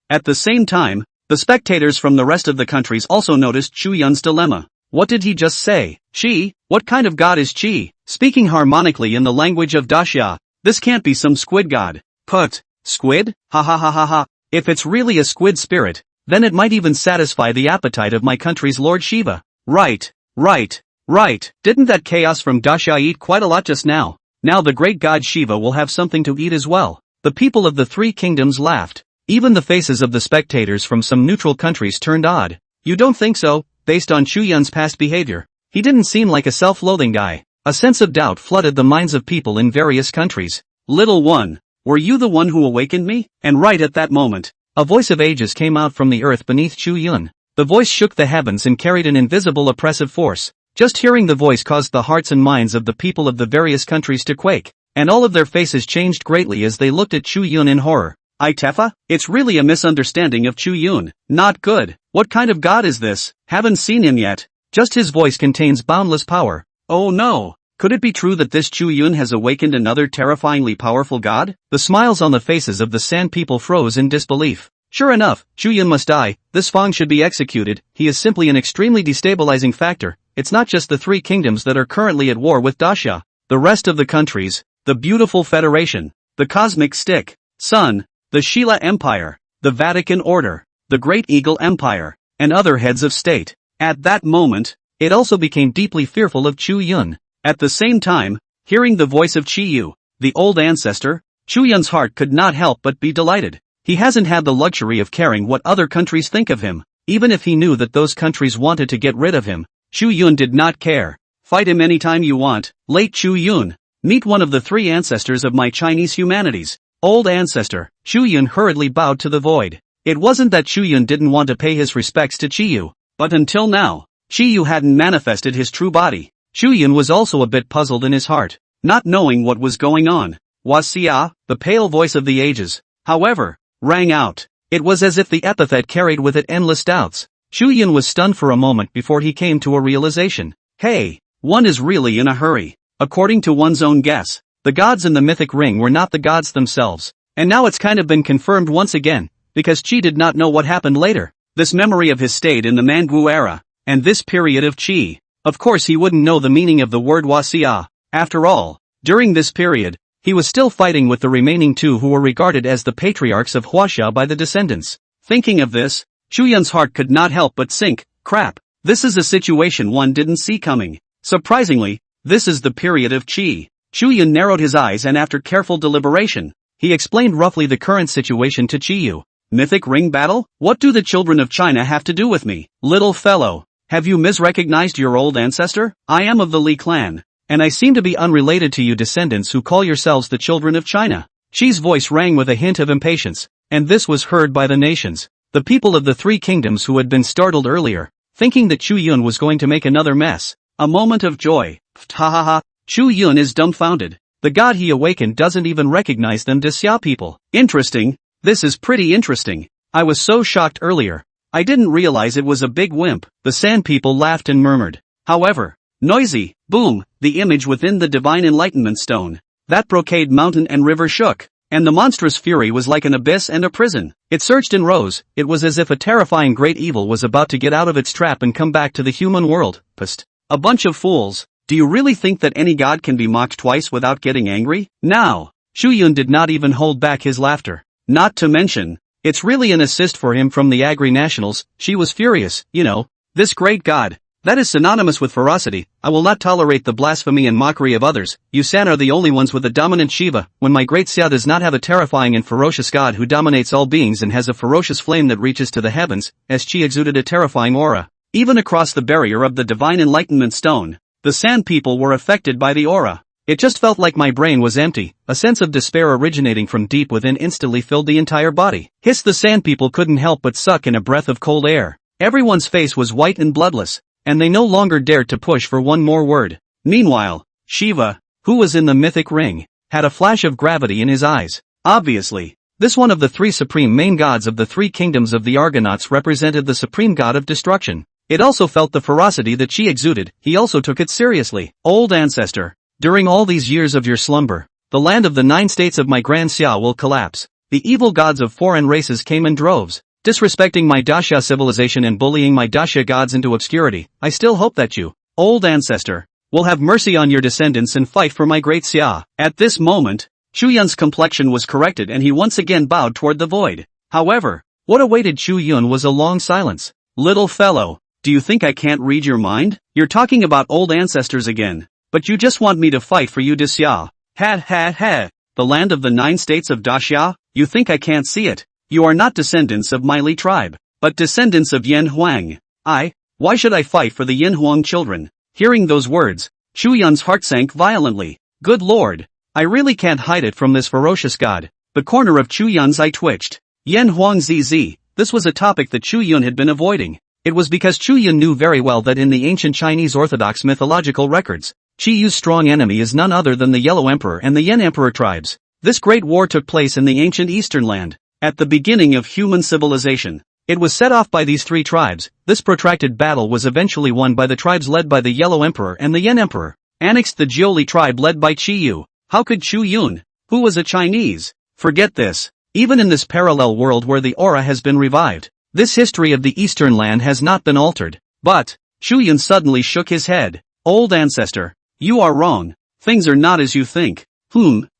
At the same time, the spectators from the rest of the countries also noticed Chu Yun's dilemma. What did he just say? Qi? What kind of god is Qi? Speaking harmonically in the language of Daxia, this can't be some squid god. Squid? Ha ha ha ha ha. If it's really a squid spirit, then it might even satisfy the appetite of my country's Lord Shiva. Right. Didn't that chaos from Daxia eat quite a lot just now? Now the great god Shiva will have something to eat as well. The people of the three kingdoms laughed. Even the faces of the spectators from some neutral countries turned odd. You don't think so? Based on Chu Yun's past behavior, he didn't seem like a self-loathing guy. A sense of doubt flooded the minds of people in various countries. Little one, were you the one who awakened me? And right at that moment, A voice of ages came out from the earth beneath Chu Yun. The voice shook the heavens and carried an invisible oppressive force. Just hearing the voice caused the hearts and minds of the people of the various countries to quake, and all of their faces changed greatly as they looked at Chu Yun in horror. Itefa? It's really a misunderstanding of Chu Yun. Not good. What kind of god is this? Haven't seen him yet. Just his voice contains boundless power. Oh no. Could it be true that this Chu Yun has awakened another terrifyingly powerful god? The smiles on the faces of the Sand people froze in disbelief. Sure enough, Chu Yun must die. This Fang should be executed. He is simply an extremely destabilizing factor. It's not just the three kingdoms that are currently at war with Daxia. The rest of the countries, the beautiful Federation, the Cosmic Stick, Sun, the Sheila Empire, the Vatican Order, the Great Eagle Empire, and other heads of state. At that moment, it also became deeply fearful of Chu Yun. At the same time, hearing the voice of Chi Yu, the old ancestor, Chu Yun's heart could not help but be delighted. He hasn't had the luxury of caring what other countries think of him. Even if he knew that those countries wanted to get rid of him, Chu Yun did not care. Fight him anytime you want. Late Chu Yun. Meet one of the three ancestors of my Chinese humanities. Old ancestor. Chu Yun hurriedly bowed to the void. It wasn't that Chu Yun didn't want to pay his respects to Chi Yu, but until now, Chi Yu hadn't manifested his true body. Chu Yun was also a bit puzzled in his heart, not knowing what was going on. Wasia, the pale voice of the ages, however, rang out. It was as if the epithet carried with it endless doubts. Chu Yun was stunned for a moment before he came to a realization. Hey, one is really in a hurry. According to one's own guess, the gods in the mythic ring were not the gods themselves. And now it's kind of been confirmed once again, because Qi did not know what happened later. This memory of his stayed in the Mangu era, and this period of Qi. Of course he wouldn't know the meaning of the word Wasia. After all, during this period, he was still fighting with the remaining two who were regarded as the patriarchs of Huaxia by the descendants. Thinking of this, Chu Yun's heart could not help but sink. Crap, this is a situation one didn't see coming. Surprisingly, this is the period of Qi. Chu Yun narrowed his eyes and after careful deliberation, he explained roughly the current situation to Chi Yu. Mythic ring battle? What do the children of China have to do with me? Little fellow, have you misrecognized your old ancestor? I am of the Li clan, and I seem to be unrelated to you descendants who call yourselves the children of China. Qi's voice rang with a hint of impatience, and this was heard by the nations. The people of the three kingdoms who had been startled earlier, thinking that Chu Yun was going to make another mess. A moment of joy. Pthahaha. Chu Yun is dumbfounded. The god he awakened doesn't even recognize them Xia people. Interesting. This is pretty interesting. I was so shocked earlier. I didn't realize it was a big wimp. The Sand people laughed and murmured. However, noisy, boom, the image within the divine enlightenment stone. That brocade mountain and river shook, and the monstrous fury was like an abyss and a prison. It surged and rose. It was as if a terrifying great evil was about to get out of its trap and come back to the human world. Psst. A bunch of fools. Do you really think that any god can be mocked twice without getting angry? Now, Chu Yun did not even hold back his laughter. Not to mention, it's really an assist for him from the Agri nationals. She was furious, you know. This great god. That is synonymous with ferocity. I will not tolerate the blasphemy and mockery of others. You San are the only ones with a dominant Shiva, when my great Xia does not have a terrifying and ferocious god who dominates all beings and has a ferocious flame that reaches to the heavens, as Qi exuded a terrifying aura. Even across the barrier of the divine enlightenment stone, the Sand people were affected by the aura. It just felt like my brain was empty. A sense of despair originating from deep within instantly filled the entire body. Hiss! The Sand people couldn't help but suck in a breath of cold air. Everyone's face was white and bloodless, and they no longer dared to push for one more word. Meanwhile, Shiva, who was in the mythic ring, had a flash of gravity in his eyes. Obviously, this one of the three supreme main gods of the three kingdoms of the Argonauts represented the supreme god of destruction. It also felt the ferocity that Qi exuded. He also took it seriously. Old ancestor, during all these years of your slumber, the land of the 9 states of my Grand Xia will collapse. The evil gods of foreign races came in droves, disrespecting my Daxia civilization and bullying my Daxia gods into obscurity. I still hope that you, old ancestor, will have mercy on your descendants and fight for my great Xia. At this moment, Chu Yun's complexion was corrected and he once again bowed toward the void. However, what awaited Chu Yun was a long silence. Little fellow, do you think I can't read your mind? You're talking about old ancestors again, but you just want me to fight for you Daxia. Ha. The land of the 9 states of Daxia? You think I can't see it? You are not descendants of my Li tribe, but descendants of Yin Huang. Why should I fight for the Yin Huang children? Hearing those words, Chu Yun's heart sank violently. Good lord, I really can't hide it from this ferocious god. The corner of Chu Yun's eye twitched. Yan Huang ZZ, this was a topic that Chu Yun had been avoiding. It was because Chu Yun knew very well that in the ancient Chinese Orthodox mythological records, Qi Yu's strong enemy is none other than the Yellow Emperor and the Yan Emperor tribes. This great war took place in the ancient Eastern land, at the beginning of human civilization. It was set off by these three tribes. This protracted battle was eventually won by the tribes led by the Yellow Emperor and the Yan Emperor, annexed the Jiuli tribe led by Qi Yu. How could Chu Yun, who was a Chinese, forget this? Even in this parallel world where the aura has been revived, this history of the Eastern land has not been altered. But, Chu Yun suddenly shook his head. Old ancestor, you are wrong. Things are not as you think.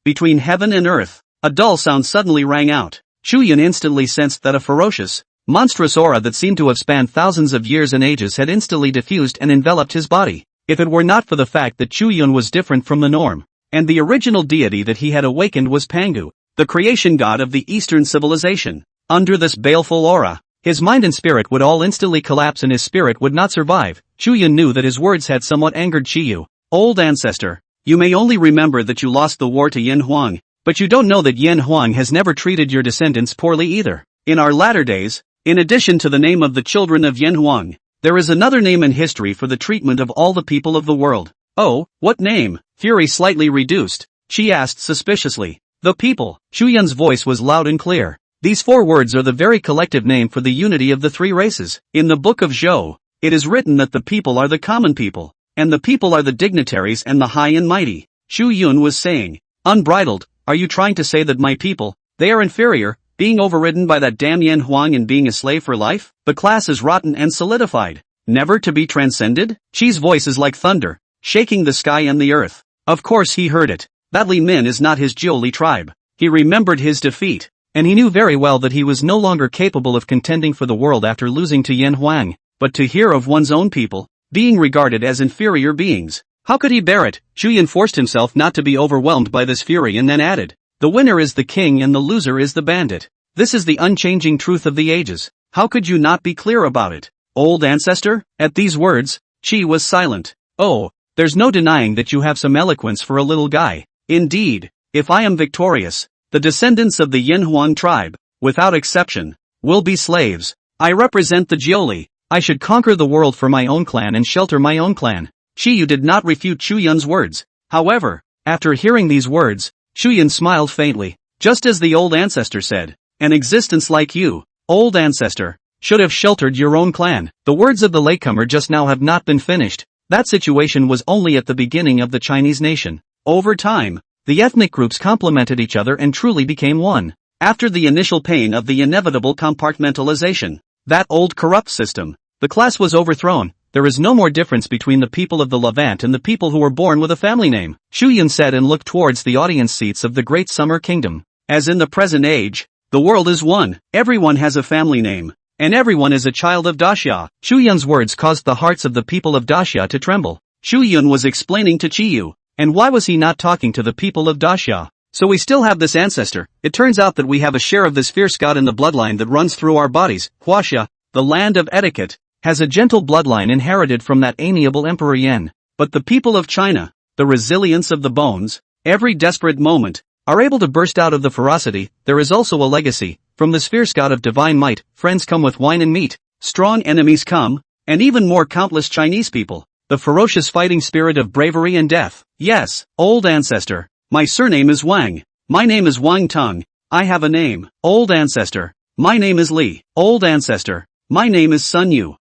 Between heaven and earth, a dull sound suddenly rang out. Chu Yun instantly sensed that a ferocious, monstrous aura that seemed to have spanned thousands of years and ages had instantly diffused and enveloped his body. If it were not for the fact that Chu Yun was different from the norm, and the original deity that he had awakened was Pangu, the creation god of the Eastern civilization. Under this baleful aura, his mind and spirit would all instantly collapse and his spirit would not survive. Chu Yun knew that his words had somewhat angered Qi Yu. Old ancestor, you may only remember that you lost the war to Yan Huang, but you don't know that Yan Huang has never treated your descendants poorly either. In our latter days, in addition to the name of the children of Yan Huang, there is another name in history for the treatment of all the people of the world. Oh, what name? Fury slightly reduced, Qi asked suspiciously. The people. Chu Yun's voice was loud and clear. These four words are the very collective name for the unity of the three races. In the book of Zhou, it is written that the people are the common people, and the people are the dignitaries and the high and mighty. Chu Yun was saying, unbridled, are you trying to say that my people, they are inferior, being overridden by that damn Yan Huang and being a slave for life? The class is rotten and solidified, never to be transcended? Qi's voice is like thunder, shaking the sky and the earth. Of course he heard it. That Li Min is not his Jiuli tribe. He remembered his defeat, and he knew very well that he was no longer capable of contending for the world after losing to Yan Huang. But to hear of one's own people being regarded as inferior beings, how could he bear it? Chu Yun forced himself not to be overwhelmed by this fury and then added, the winner is the king and the loser is the bandit. This is the unchanging truth of the ages. How could you not be clear about it? Old ancestor? At these words, Qi was silent. Oh, there's no denying that you have some eloquence for a little guy. Indeed, if I am victorious, the descendants of the Yan Huang tribe, without exception, will be slaves. I represent the Jiuli. I should conquer the world for my own clan and shelter my own clan. Qi Yu did not refute Chu Yun's words. However, after hearing these words, Chu Yun smiled faintly. Just as the old ancestor said, an existence like you, old ancestor, should have sheltered your own clan. The words of the latecomer just now have not been finished. That situation was only at the beginning of the Chinese nation. Over time, the ethnic groups complemented each other and truly became one. After the initial pain of the inevitable compartmentalization, that old corrupt system, the class was overthrown. There is no more difference between the people of the Levant and the people who were born with a family name, Chu Yun said and looked towards the audience seats of the Great Summer Kingdom. As in the present age, the world is one. Everyone has a family name, and everyone is a child of Daxia. Chu Yun's words caused the hearts of the people of Daxia to tremble. Chu Yun was explaining to Qi Yu, and why was he not talking to the people of Daxia? So we still have this ancestor. It turns out that we have a share of this fierce god in the bloodline that runs through our bodies. Huaxia, the land of etiquette, has a gentle bloodline inherited from that amiable Emperor Yan. But the people of China, the resilience of the bones, every desperate moment, are able to burst out of the ferocity. There is also a legacy, from this fierce god of divine might. Friends come with wine and meat, strong enemies come, and even more countless Chinese people. The ferocious fighting spirit of bravery and death. Yes, old ancestor, my surname is Wang. My name is Wang Tong. I have a name. Old ancestor, my name is Li. Old ancestor, my name is Sun Yu.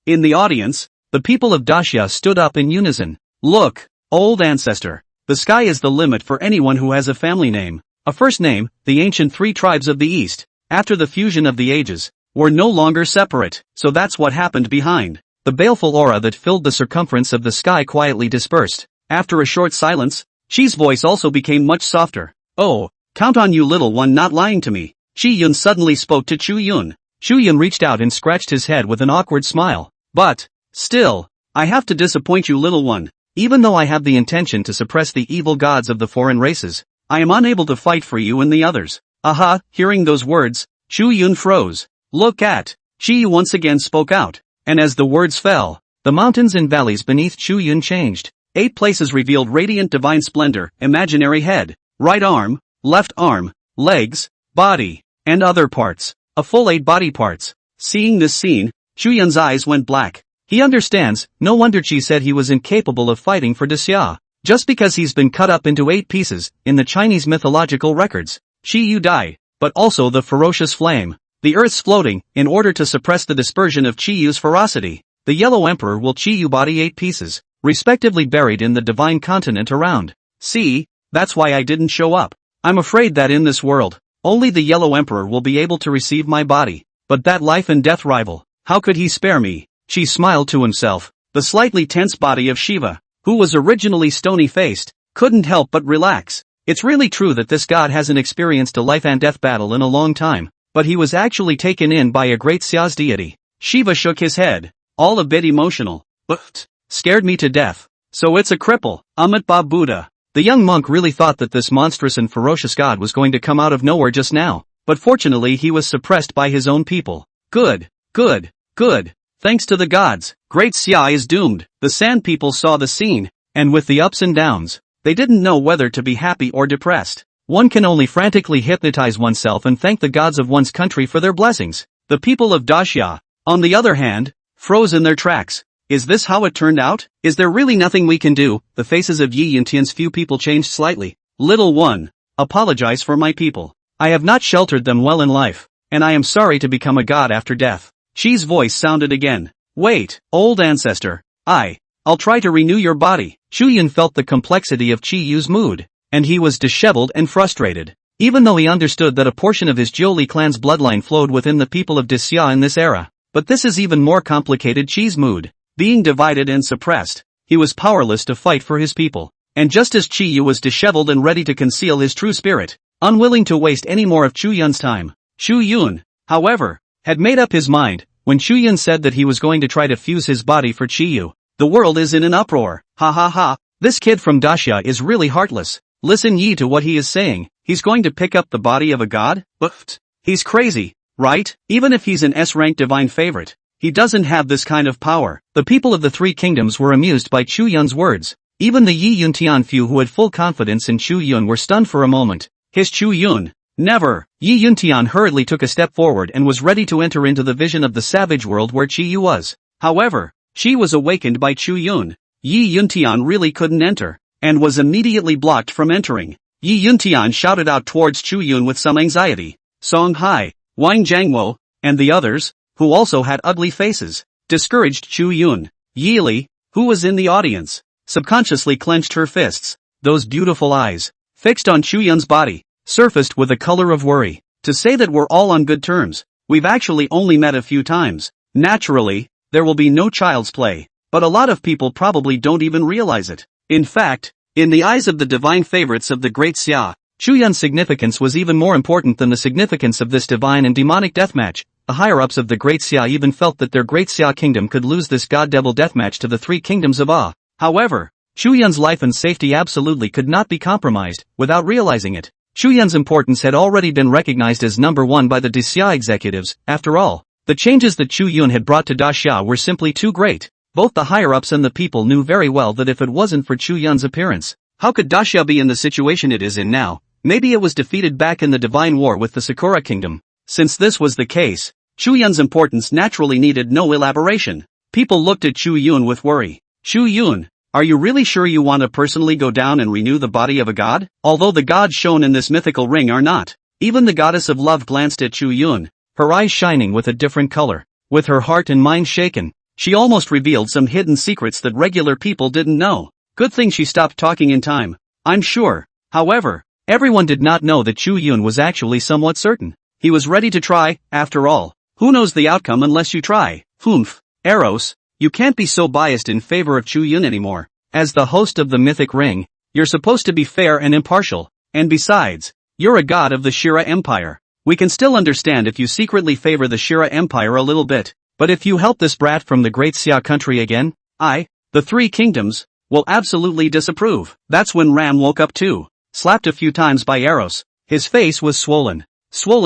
In the audience, the people of Daxia stood up in unison. Look, old ancestor, the sky is the limit for anyone who has a family name, a first name. The ancient three tribes of the East, after the fusion of the ages, were no longer separate. So that's what happened behind. The baleful aura that filled the circumference of the sky quietly dispersed. After a short silence, Qi's voice also became much softer. Oh, count on you little one not lying to me. Qi Yun suddenly spoke to Chu Yun. Chu Yun reached out and scratched his head with an awkward smile. But, still, I have to disappoint you little one. Even though I have the intention to suppress the evil gods of the foreign races, I am unable to fight for you and the others. Aha, hearing those words, Chu Yun froze. Look at, Qi once again spoke out. And as the words fell, the mountains and valleys beneath Chu Yun changed. 8 places revealed radiant divine splendor, imaginary head, right arm, left arm, legs, body. and other parts. A full 8 body parts. Seeing this scene, Chu Yun's eyes went black. He understands, no wonder Qi said he was incapable of fighting for Xia. Just because he's been cut up into 8 pieces, in the Chinese mythological records. Qi Yu died, but also the ferocious flame. The earth's floating, in order to suppress the dispersion of Qi Yu's ferocity. The Yellow Emperor will Qi Yu body 8 pieces, respectively buried in the divine continent around. See, that's why I didn't show up. I'm afraid that in this world, only the Yellow Emperor will be able to receive my body. But that life and death rival, how could he spare me? Qi smiled to himself. The slightly tense body of Shiva, who was originally stony-faced, couldn't help but relax. It's really true that this god hasn't experienced a life and death battle in a long time, but he was actually taken in by a great Xia's deity. Shiva shook his head, all a bit emotional. But scared me to death. So it's a cripple, Amitabha Buddha. The young monk really thought that this monstrous and ferocious god was going to come out of nowhere just now, but fortunately he was suppressed by his own people. Good, good, good. Thanks to the gods, Great Xia is doomed. The Sand people saw the scene, and with the ups and downs, they didn't know whether to be happy or depressed. One can only frantically hypnotize oneself and thank the gods of one's country for their blessings. The people of Daxia, on the other hand, froze in their tracks. Is this how it turned out? Is there really nothing we can do? The faces of Yi Yuntian's few people changed slightly. Little one, apologize for my people. I have not sheltered them well in life, and I am sorry to become a god after death. Qi's voice sounded again. Wait, old ancestor. I'll try to renew your body. Chu Yun felt the complexity of Qi Yu's mood, and he was disheveled and frustrated. Even though he understood that a portion of his Jiuli clan's bloodline flowed within the people of Xia in this era. But this is even more complicated. Qi's mood, being divided and suppressed, he was powerless to fight for his people. And just as Qi Yu was disheveled and ready to conceal his true spirit, unwilling to waste any more of Chu Yun's time, Chu Yun, however, had made up his mind. When Chu Yun said that he was going to try to fuse his body for Qi Yu, the world is in an uproar. Ha ha ha, this kid from Daxia is really heartless. Listen ye to what he is saying. He's going to pick up the body of a god? But he's crazy, right? Even if he's an S-rank divine favorite, he doesn't have this kind of power. The people of the 3 kingdoms were amused by Chu Yun's words. Even the Yi Yuntian few who had full confidence in Chu Yun were stunned for a moment. Hissed Chu Yun. Never! Yi Yuntian hurriedly took a step forward and was ready to enter into the vision of the savage world where Qi Yu was. However, she was awakened by Chu Yun. Yi Yuntian really couldn't enter, and was immediately blocked from entering. Yi Yuntian shouted out towards Chu Yun with some anxiety. Song Hai, Wang Jiangwo, and the others, who also had ugly faces, discouraged Chu Yun. Yi Li, who was in the audience, subconsciously clenched her fists. Those beautiful eyes, fixed on Chu Yun's body, surfaced with a color of worry. To say that we're all on good terms, we've actually only met a few times. Naturally, there will be no child's play, but a lot of people probably don't even realize it. In fact, in the eyes of the divine favorites of the Great Xia, Chu Yun's significance was even more important than the significance of this divine and demonic deathmatch. The higher-ups of the Great Xia even felt that their Great Xia kingdom could lose this god-devil deathmatch to the 3 kingdoms of Ah. However, Chu Yun's life and safety absolutely could not be compromised, without realizing it. Chu Yun's importance had already been recognized as number 1 by the Daxia executives. After all, the changes that Chu Yun had brought to Daxia were simply too great. Both the higher-ups and the people knew very well that if it wasn't for Chu Yun's appearance, how could Daxia be in the situation it is in now? Maybe it was defeated back in the Divine War with the Sakura Kingdom. Since this was the case, Chu Yun's importance naturally needed no elaboration. People looked at Chu Yun with worry. Chu Yun, are you really sure you want to personally go down and renew the body of a god? Although the gods shown in this mythical ring are not. Even the goddess of love glanced at Chu Yun, her eyes shining with a different color. With her heart and mind shaken, she almost revealed some hidden secrets that regular people didn't know. Good thing she stopped talking in time, I'm sure. However, everyone did not know that Chu Yun was actually somewhat certain. He was ready to try, after all. Who knows the outcome unless you try? Humph. Eros, you can't be so biased in favor of Chu Yun anymore. As the host of the mythic ring, you're supposed to be fair and impartial, and besides, you're a god of the Shira Empire. We can still understand if you secretly favor the Shira Empire a little bit, but if you help this brat from the Great Xia country again, the 3 kingdoms, will absolutely disapprove. That's when Ram woke up too, slapped a few times by Eros. His face was swollen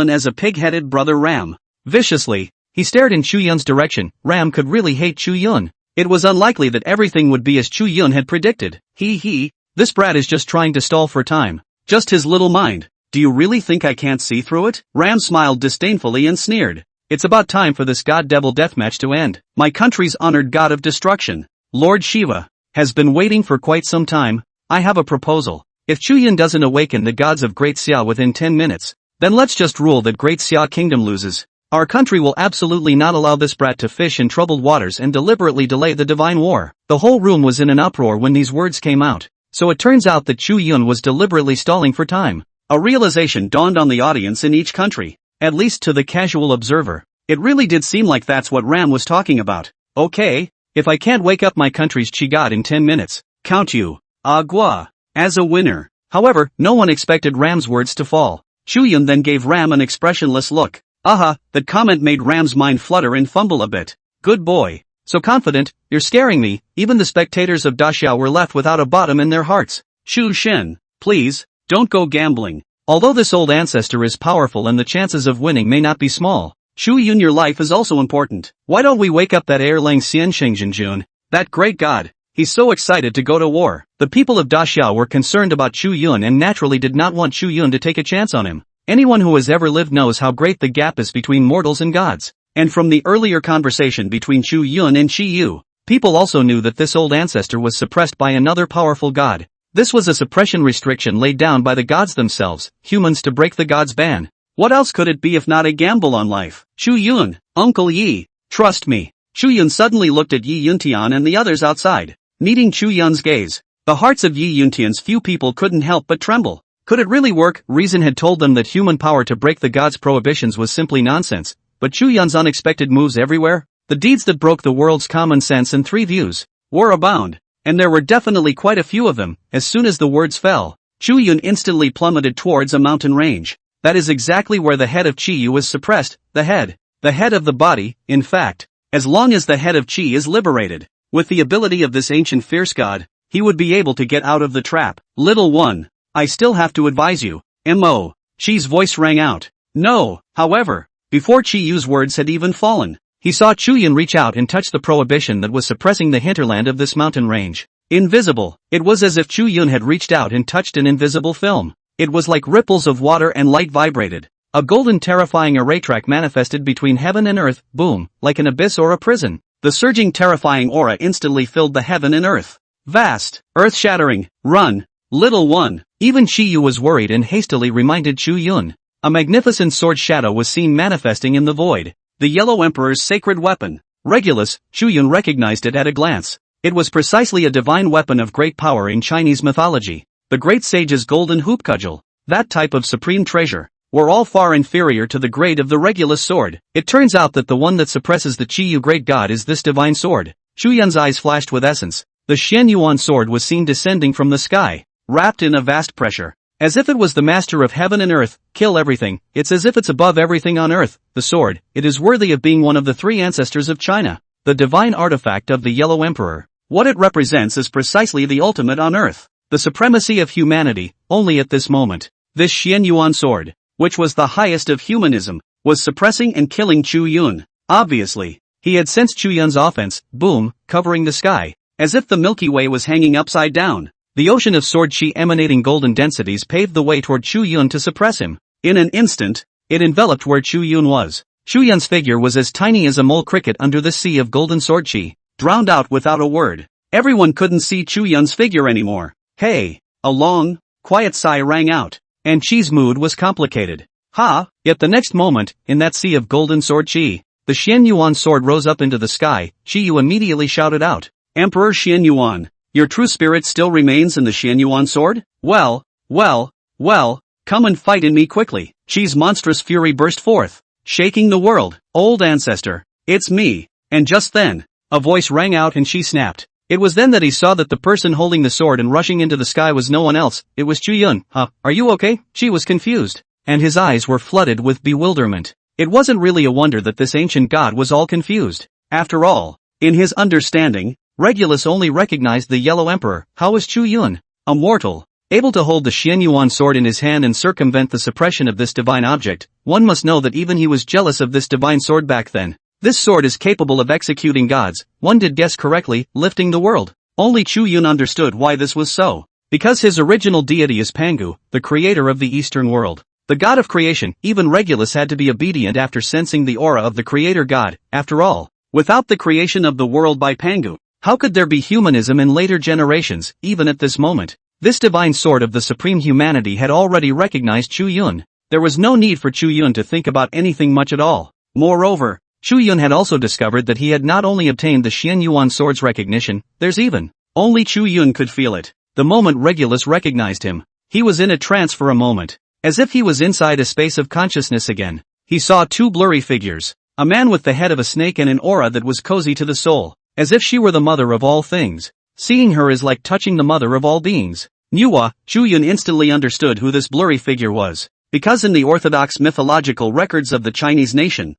as a pig-headed brother Ram. Viciously, he stared in Chu Yun's direction. Ram could really hate Chu Yun. It was unlikely that everything would be as Chu Yun had predicted. This brat is just trying to stall for time. Just his little mind. Do you really think I can't see through it? Ram smiled disdainfully and sneered. It's about time for this god-devil deathmatch to end. My country's honored god of destruction, Lord Shiva, has been waiting for quite some time. I have a proposal. If Chu Yun doesn't awaken the gods of Great Xia within 10 minutes, then let's just rule that Great Xia Kingdom loses. Our country will absolutely not allow this brat to fish in troubled waters and deliberately delay the divine war. The whole room was in an uproar when these words came out. So it turns out that Chu Yun was deliberately stalling for time. A realization dawned on the audience in each country, at least to the casual observer. It really did seem like that's what Ram was talking about. Okay, if I can't wake up my country's chi god in 10 minutes, count you, Agua, as a winner. However, no one expected Ram's words to fall. Chu Yun then gave Ram an expressionless look. Aha, that comment made Ram's mind flutter and fumble a bit. Good boy. So confident, you're scaring me. Even the spectators of Daxiao were left without a bottom in their hearts. Shu Shen, please, don't go gambling. Although this old ancestor is powerful and the chances of winning may not be small, Chu Yun, your life is also important. Why don't we wake up that Erlang Xian Jun, that great god? He's so excited to go to war. The people of Daxiao were concerned about Chu Yun and naturally did not want Chu Yun to take a chance on him. Anyone who has ever lived knows how great the gap is between mortals and gods. And from the earlier conversation between Chu Yun and Chi Yu, people also knew that this old ancestor was suppressed by another powerful god. This was a suppression restriction laid down by the gods themselves, humans to break the gods' ban. What else could it be if not a gamble on life? Chu Yun, Uncle Yi, trust me. Chu Yun suddenly looked at Yi Yuntian and the others outside, meeting Chu Yun's gaze. The hearts of Yi Yuntian's few people couldn't help but tremble. Could it really work? Reason had told them that human power to break the gods' prohibitions was simply nonsense, but Chu Yun's unexpected moves everywhere, the deeds that broke the world's common sense and three views, were abound, and there were definitely quite a few of them. As soon as the words fell, Chu Yun instantly plummeted towards a mountain range. That is exactly where the head of Chi Yu is suppressed, the head of the body, in fact. As long as the head of Chi is liberated, with the ability of this ancient fierce god, he would be able to get out of the trap. Little one, I still have to advise you. M.O. Chi's voice rang out. No, however, before Chi Yu's words had even fallen, he saw Chu Yun reach out and touch the prohibition that was suppressing the hinterland of this mountain range. Invisible. It was as if Chu Yun had reached out and touched an invisible film. It was like ripples of water and light vibrated. A golden terrifying array track manifested between heaven and earth, boom, like an abyss or a prison. The surging terrifying aura instantly filled the heaven and earth. Vast, earth-shattering, run, little one. Even Chi Yu was worried and hastily reminded Chu Yun. A magnificent sword shadow was seen manifesting in the void. The Yellow Emperor's sacred weapon. Regulus, Chu Yun recognized it at a glance. It was precisely a divine weapon of great power in Chinese mythology. The great sage's golden hoop cudgel, that type of supreme treasure, were all far inferior to the grade of the Regulus sword. It turns out that the one that suppresses the Chi Yu great god is this divine sword. Chu Yun's eyes flashed with essence. The Xian Yuan sword was seen descending from the sky, wrapped in a vast pressure. As if it was the master of heaven and earth, kill everything. It's as if it's above everything on earth. The sword, it is worthy of being one of the three ancestors of China. The divine artifact of the Yellow Emperor. What it represents is precisely the ultimate on earth. The supremacy of humanity, only at this moment. This Xian Yuan sword, which was the highest of humanism, was suppressing and killing Chu Yun. Obviously, he had sensed Chu Yun's offense, boom, covering the sky, as if the Milky Way was hanging upside down. The ocean of sword chi emanating golden densities paved the way toward Chu Yun to suppress him. In an instant, it enveloped where Chu Yun was. Chu Yun's figure was as tiny as a mole cricket under the sea of golden sword chi, drowned out without a word. Everyone couldn't see Chu Yun's figure anymore. Hey! A long, quiet sigh rang out, and Chi's mood was complicated. Ha! Yet the next moment, in that sea of golden sword chi, the Xian Yuan sword rose up into the sky. Chi Yu immediately shouted out, Emperor Xian Yuan, your true spirit still remains in the Xian Yuan sword? Well, come and fight in me quickly. Chi's monstrous fury burst forth, shaking the world. Old ancestor, it's me. And just then, a voice rang out and Chi snapped. It was then that he saw that the person holding the sword and rushing into the sky was no one else. It was Chu Yun. Are you okay? Chi was confused, and his eyes were flooded with bewilderment. It wasn't really a wonder that this ancient god was all confused. After all, in his understanding, Regulus only recognized the Yellow Emperor. How was Chu Yun, a mortal, able to hold the Xian Yuan sword in his hand and circumvent the suppression of this divine object? One must know that even he was jealous of this divine sword back then. This sword is capable of executing gods, one did guess correctly, lifting the world. Only Chu Yun understood why this was so. Because his original deity is Pangu, the creator of the Eastern world. The god of creation. Even Regulus had to be obedient after sensing the aura of the creator god. After all, without the creation of the world by Pangu, how could there be humanism in later generations, even at this moment? This divine sword of the supreme humanity had already recognized Chu Yun. There was no need for Chu Yun to think about anything much at all. Moreover, Chu Yun had also discovered that he had not only obtained the Xian Yuan sword's recognition, only Chu Yun could feel it. The moment Regulus recognized him, he was in a trance for a moment. As if he was inside a space of consciousness again. He saw two blurry figures, a man with the head of a snake and an aura that was cozy to the soul, as if she were the mother of all things. Seeing her is like touching the mother of all beings. Chu Yun instantly understood who this blurry figure was, because in the orthodox mythological records of the Chinese nation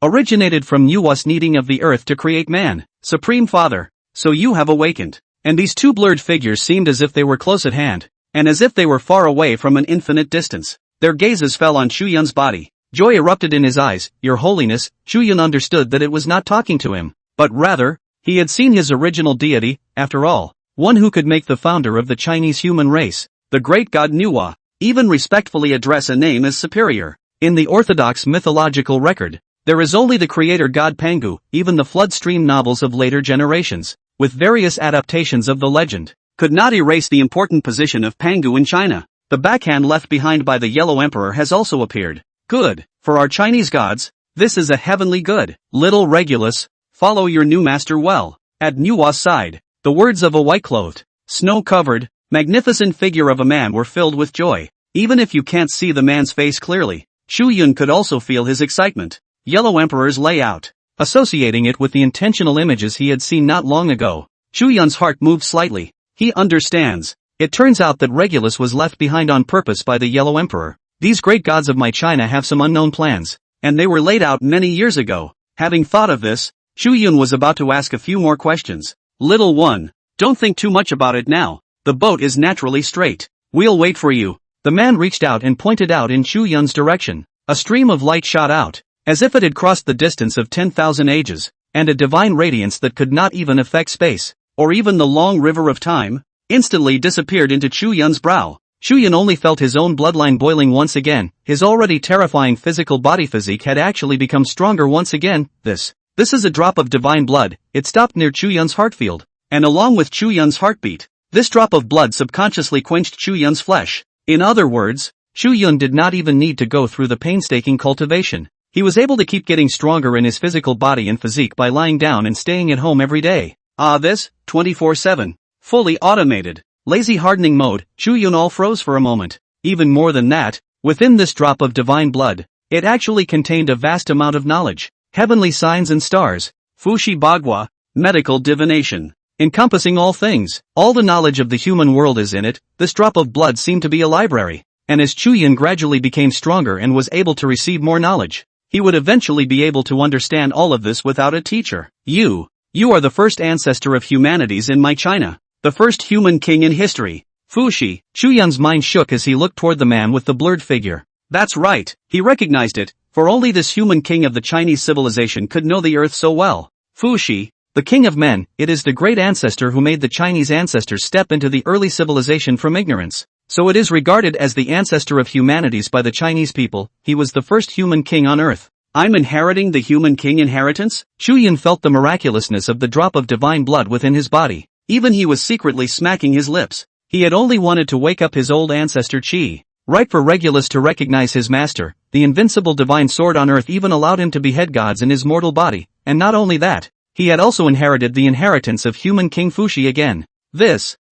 originated from Nuwa's needing of the earth to create man. Supreme Father, so you have awakened. And these two blurred figures seemed as if they were close at hand, and as if they were far away from an infinite distance. Their gazes fell on Chu Yun's body. Joy erupted in his eyes. Your Holiness. Chu Yun understood that it was not talking to him, but rather, he had seen his original deity, after all, one who could make the founder of the Chinese human race, the great god Nuwa, even respectfully address a name as superior. In the orthodox mythological record, there is only the creator god Pangu. Even the floodstream novels of later generations, with various adaptations of the legend, could not erase the important position of Pangu in China. The backhand left behind by the Yellow Emperor has also appeared. Good. For our Chinese gods, this is a heavenly good. Little Regulus, follow your new master well. At Nuwa's side, the words of a white-clothed, snow-covered, magnificent figure of a man were filled with joy. Even if you can't see the man's face clearly, Chu Yun could also feel his excitement. Yellow Emperor's layout. Associating it with the intentional images he had seen not long ago, Chu Yun's heart moved slightly. He understands. It turns out that Regulus was left behind on purpose by the Yellow Emperor. These great gods of my China have some unknown plans, and they were laid out many years ago. Having thought of this, Chu Yun was about to ask a few more questions. Little one, don't think too much about it now. The boat is naturally straight. We'll wait for you. The man reached out and pointed out in Chu Yun's direction. A stream of light shot out, as if it had crossed the distance of 10,000 ages, and a divine radiance that could not even affect space, or even the long river of time, instantly disappeared into Chu Yun's brow. Chu Yun only felt his own bloodline boiling once again. His already terrifying physical body physique had actually become stronger once again. This is a drop of divine blood. It stopped near Chu Yun's heart field, and along with Chu Yun's heartbeat, this drop of blood subconsciously quenched Chu Yun's flesh. In other words, Chu Yun did not even need to go through the painstaking cultivation. He was able to keep getting stronger in his physical body and physique by lying down and staying at home every day. This, 24/7. Fully automated. Lazy hardening mode. Chu Yun all froze for a moment. Even more than that, within this drop of divine blood, it actually contained a vast amount of knowledge. Heavenly signs and stars. Fushi Bagua, medical divination. Encompassing all things. All the knowledge of the human world is in it. This drop of blood seemed to be a library. And as Chu Yun gradually became stronger and was able to receive more knowledge, he would eventually be able to understand all of this without a teacher. You are the first ancestor of humanities in my China. The first human king in history. Fushi. Chu Yun's mind shook as he looked toward the man with the blurred figure. That's right, he recognized it, for only this human king of the Chinese civilization could know the earth so well. Fushi, the king of men, it is the great ancestor who made the Chinese ancestors step into the early civilization from ignorance. So it is regarded as the ancestor of humanities by the Chinese people. He was the first human king on earth. I'm inheriting the human king inheritance? Chu Yun felt the miraculousness of the drop of divine blood within his body. Even he was secretly smacking his lips. He had only wanted to wake up his old ancestor Qi. Right for Regulus to recognize his master, the invincible divine sword on earth even allowed him to behead gods in his mortal body, and not only that, he had also inherited the inheritance of human King Fushi again.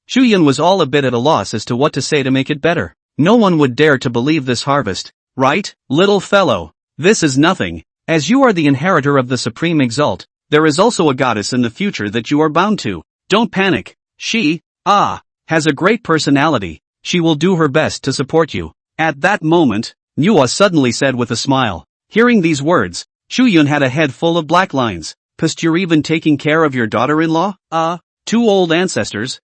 Chu Yun was all a bit at a loss as to what to say to make it better. No one would dare to believe this harvest, right, little fellow? This is nothing. As you are the inheritor of the Supreme Exalt, there is also a goddess in the future that you are bound to. Don't panic. She, has a great personality. She will do her best to support you. At that moment, Nuwa suddenly said with a smile. Hearing these words, Chu Yun had a head full of black lines. Past you're even taking care of your daughter-in-law? Two old ancestors?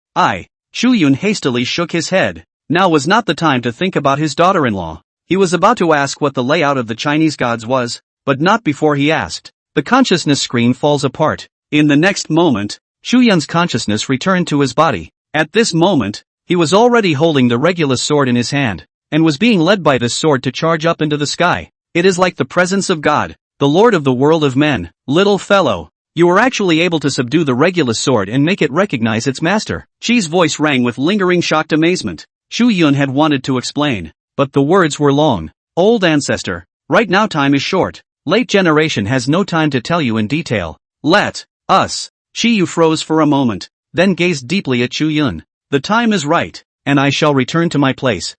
Chu Yun hastily shook his head. Now was not the time to think about his daughter-in-law. He was about to ask what the layout of the Chinese gods was, but not before he asked. The consciousness screen falls apart. In the next moment, Chu Yun's consciousness returned to his body. At this moment, he was already holding the Regulus sword in his hand, and was being led by this sword to charge up into the sky. It is like the presence of God, the Lord of the world of men. Little fellow, you were actually able to subdue the Regulus sword and make it recognize its master. Chi's voice rang with lingering shocked amazement. Chu Yun had wanted to explain, but the words were long. Old ancestor, right now time is short. Late generation has no time to tell you in detail. Let us. Chi Yu froze for a moment, then gazed deeply at Chu Yun. The time is right, and I shall return to my place.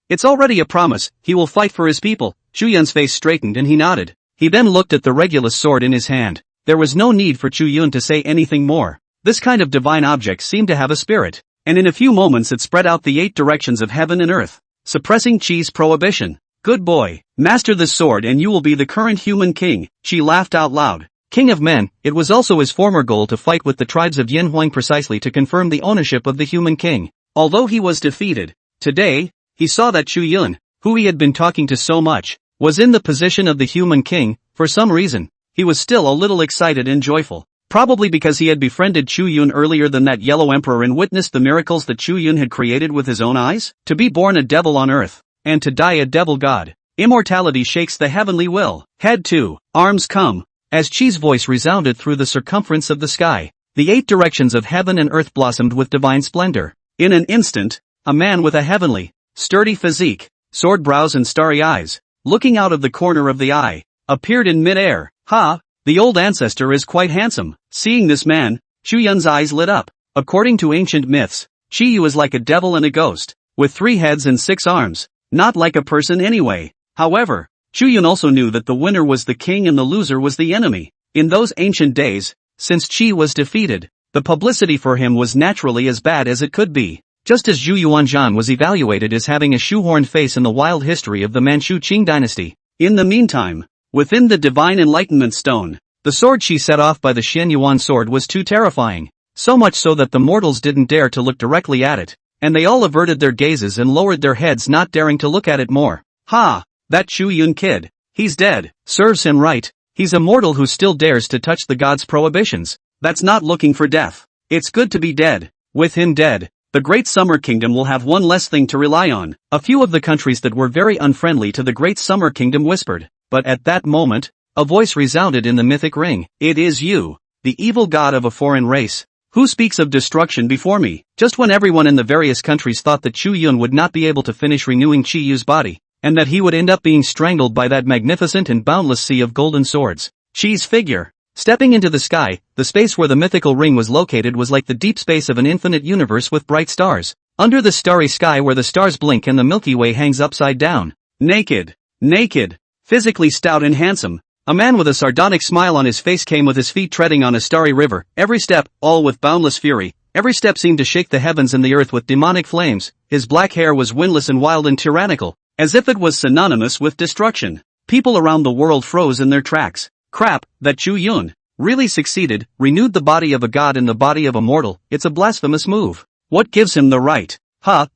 It's already a promise. He will fight for his people. Chu Yun's face straightened and he nodded. He then looked at the Regulus sword in his hand. There was no need for Chu Yun to say anything more. This kind of divine object seemed to have a spirit, and in a few moments it spread out the 8 directions of heaven and earth, suppressing Chi's prohibition. Good boy, master this sword and you will be the current human king. Chi laughed out loud. King of men, it was also his former goal to fight with the tribes of Yin Huang precisely to confirm the ownership of the human king. Although he was defeated, today, he saw that Chu Yun, who he had been talking to so much, was in the position of the human king. For some reason, he was still a little excited and joyful. Probably because he had befriended Chu Yun earlier than that yellow emperor and witnessed the miracles that Chu Yun had created with his own eyes. To be born a devil on earth, and to die a devil god. Immortality shakes the heavenly will. Head 2, arms come. As Chi's voice resounded through the circumference of the sky, the 8 directions of heaven and earth blossomed with divine splendor. In an instant, a man with a heavenly, sturdy physique, sword brows and starry eyes, looking out of the corner of the eye, appeared in mid-air. Ha! The old ancestor is quite handsome. Seeing this man, Chu Yun's eyes lit up. According to ancient myths, Chi Yu is like a devil and a ghost, with 3 heads and 6 arms, not like a person anyway. However, Chu Yun also knew that the winner was the king and the loser was the enemy. In those ancient days, since Chi was defeated, the publicity for him was naturally as bad as it could be. Just as Zhu Yuanzhan was evaluated as having a shoehorned face in the wild history of the Manchu Qing dynasty. In the meantime, within the Divine Enlightenment Stone, the sword Chi set off by the Xian Yuan sword was too terrifying, so much so that the mortals didn't dare to look directly at it, and they all averted their gazes and lowered their heads not daring to look at it more. Ha! That Chu Yun kid, he's dead. Serves him right. He's a mortal who still dares to touch the god's prohibitions. That's not looking for death. It's good to be dead. With him dead, the Great Summer Kingdom will have one less thing to rely on. A few of the countries that were very unfriendly to the Great Summer Kingdom whispered, but at that moment, a voice resounded in the mythic ring. It is you, the evil god of a foreign race, who speaks of destruction before me. Just when everyone in the various countries thought that Chu Yun would not be able to finish renewing Chi Yu's body, and that he would end up being strangled by that magnificent and boundless sea of golden swords, Chi's figure, stepping into the sky, the space where the mythical ring was located was like the deep space of an infinite universe with bright stars. Under the starry sky where the stars blink and the Milky Way hangs upside down. Naked, physically stout and handsome, a man with a sardonic smile on his face came with his feet treading on a starry river, every step, all with boundless fury. Every step seemed to shake the heavens and the earth with demonic flames. His black hair was windless and wild and tyrannical, as if it was synonymous with destruction. People around the world froze in their tracks. Crap, that Chu Yun really succeeded, renewed the body of a god in the body of a mortal. It's a blasphemous move. What gives him the right?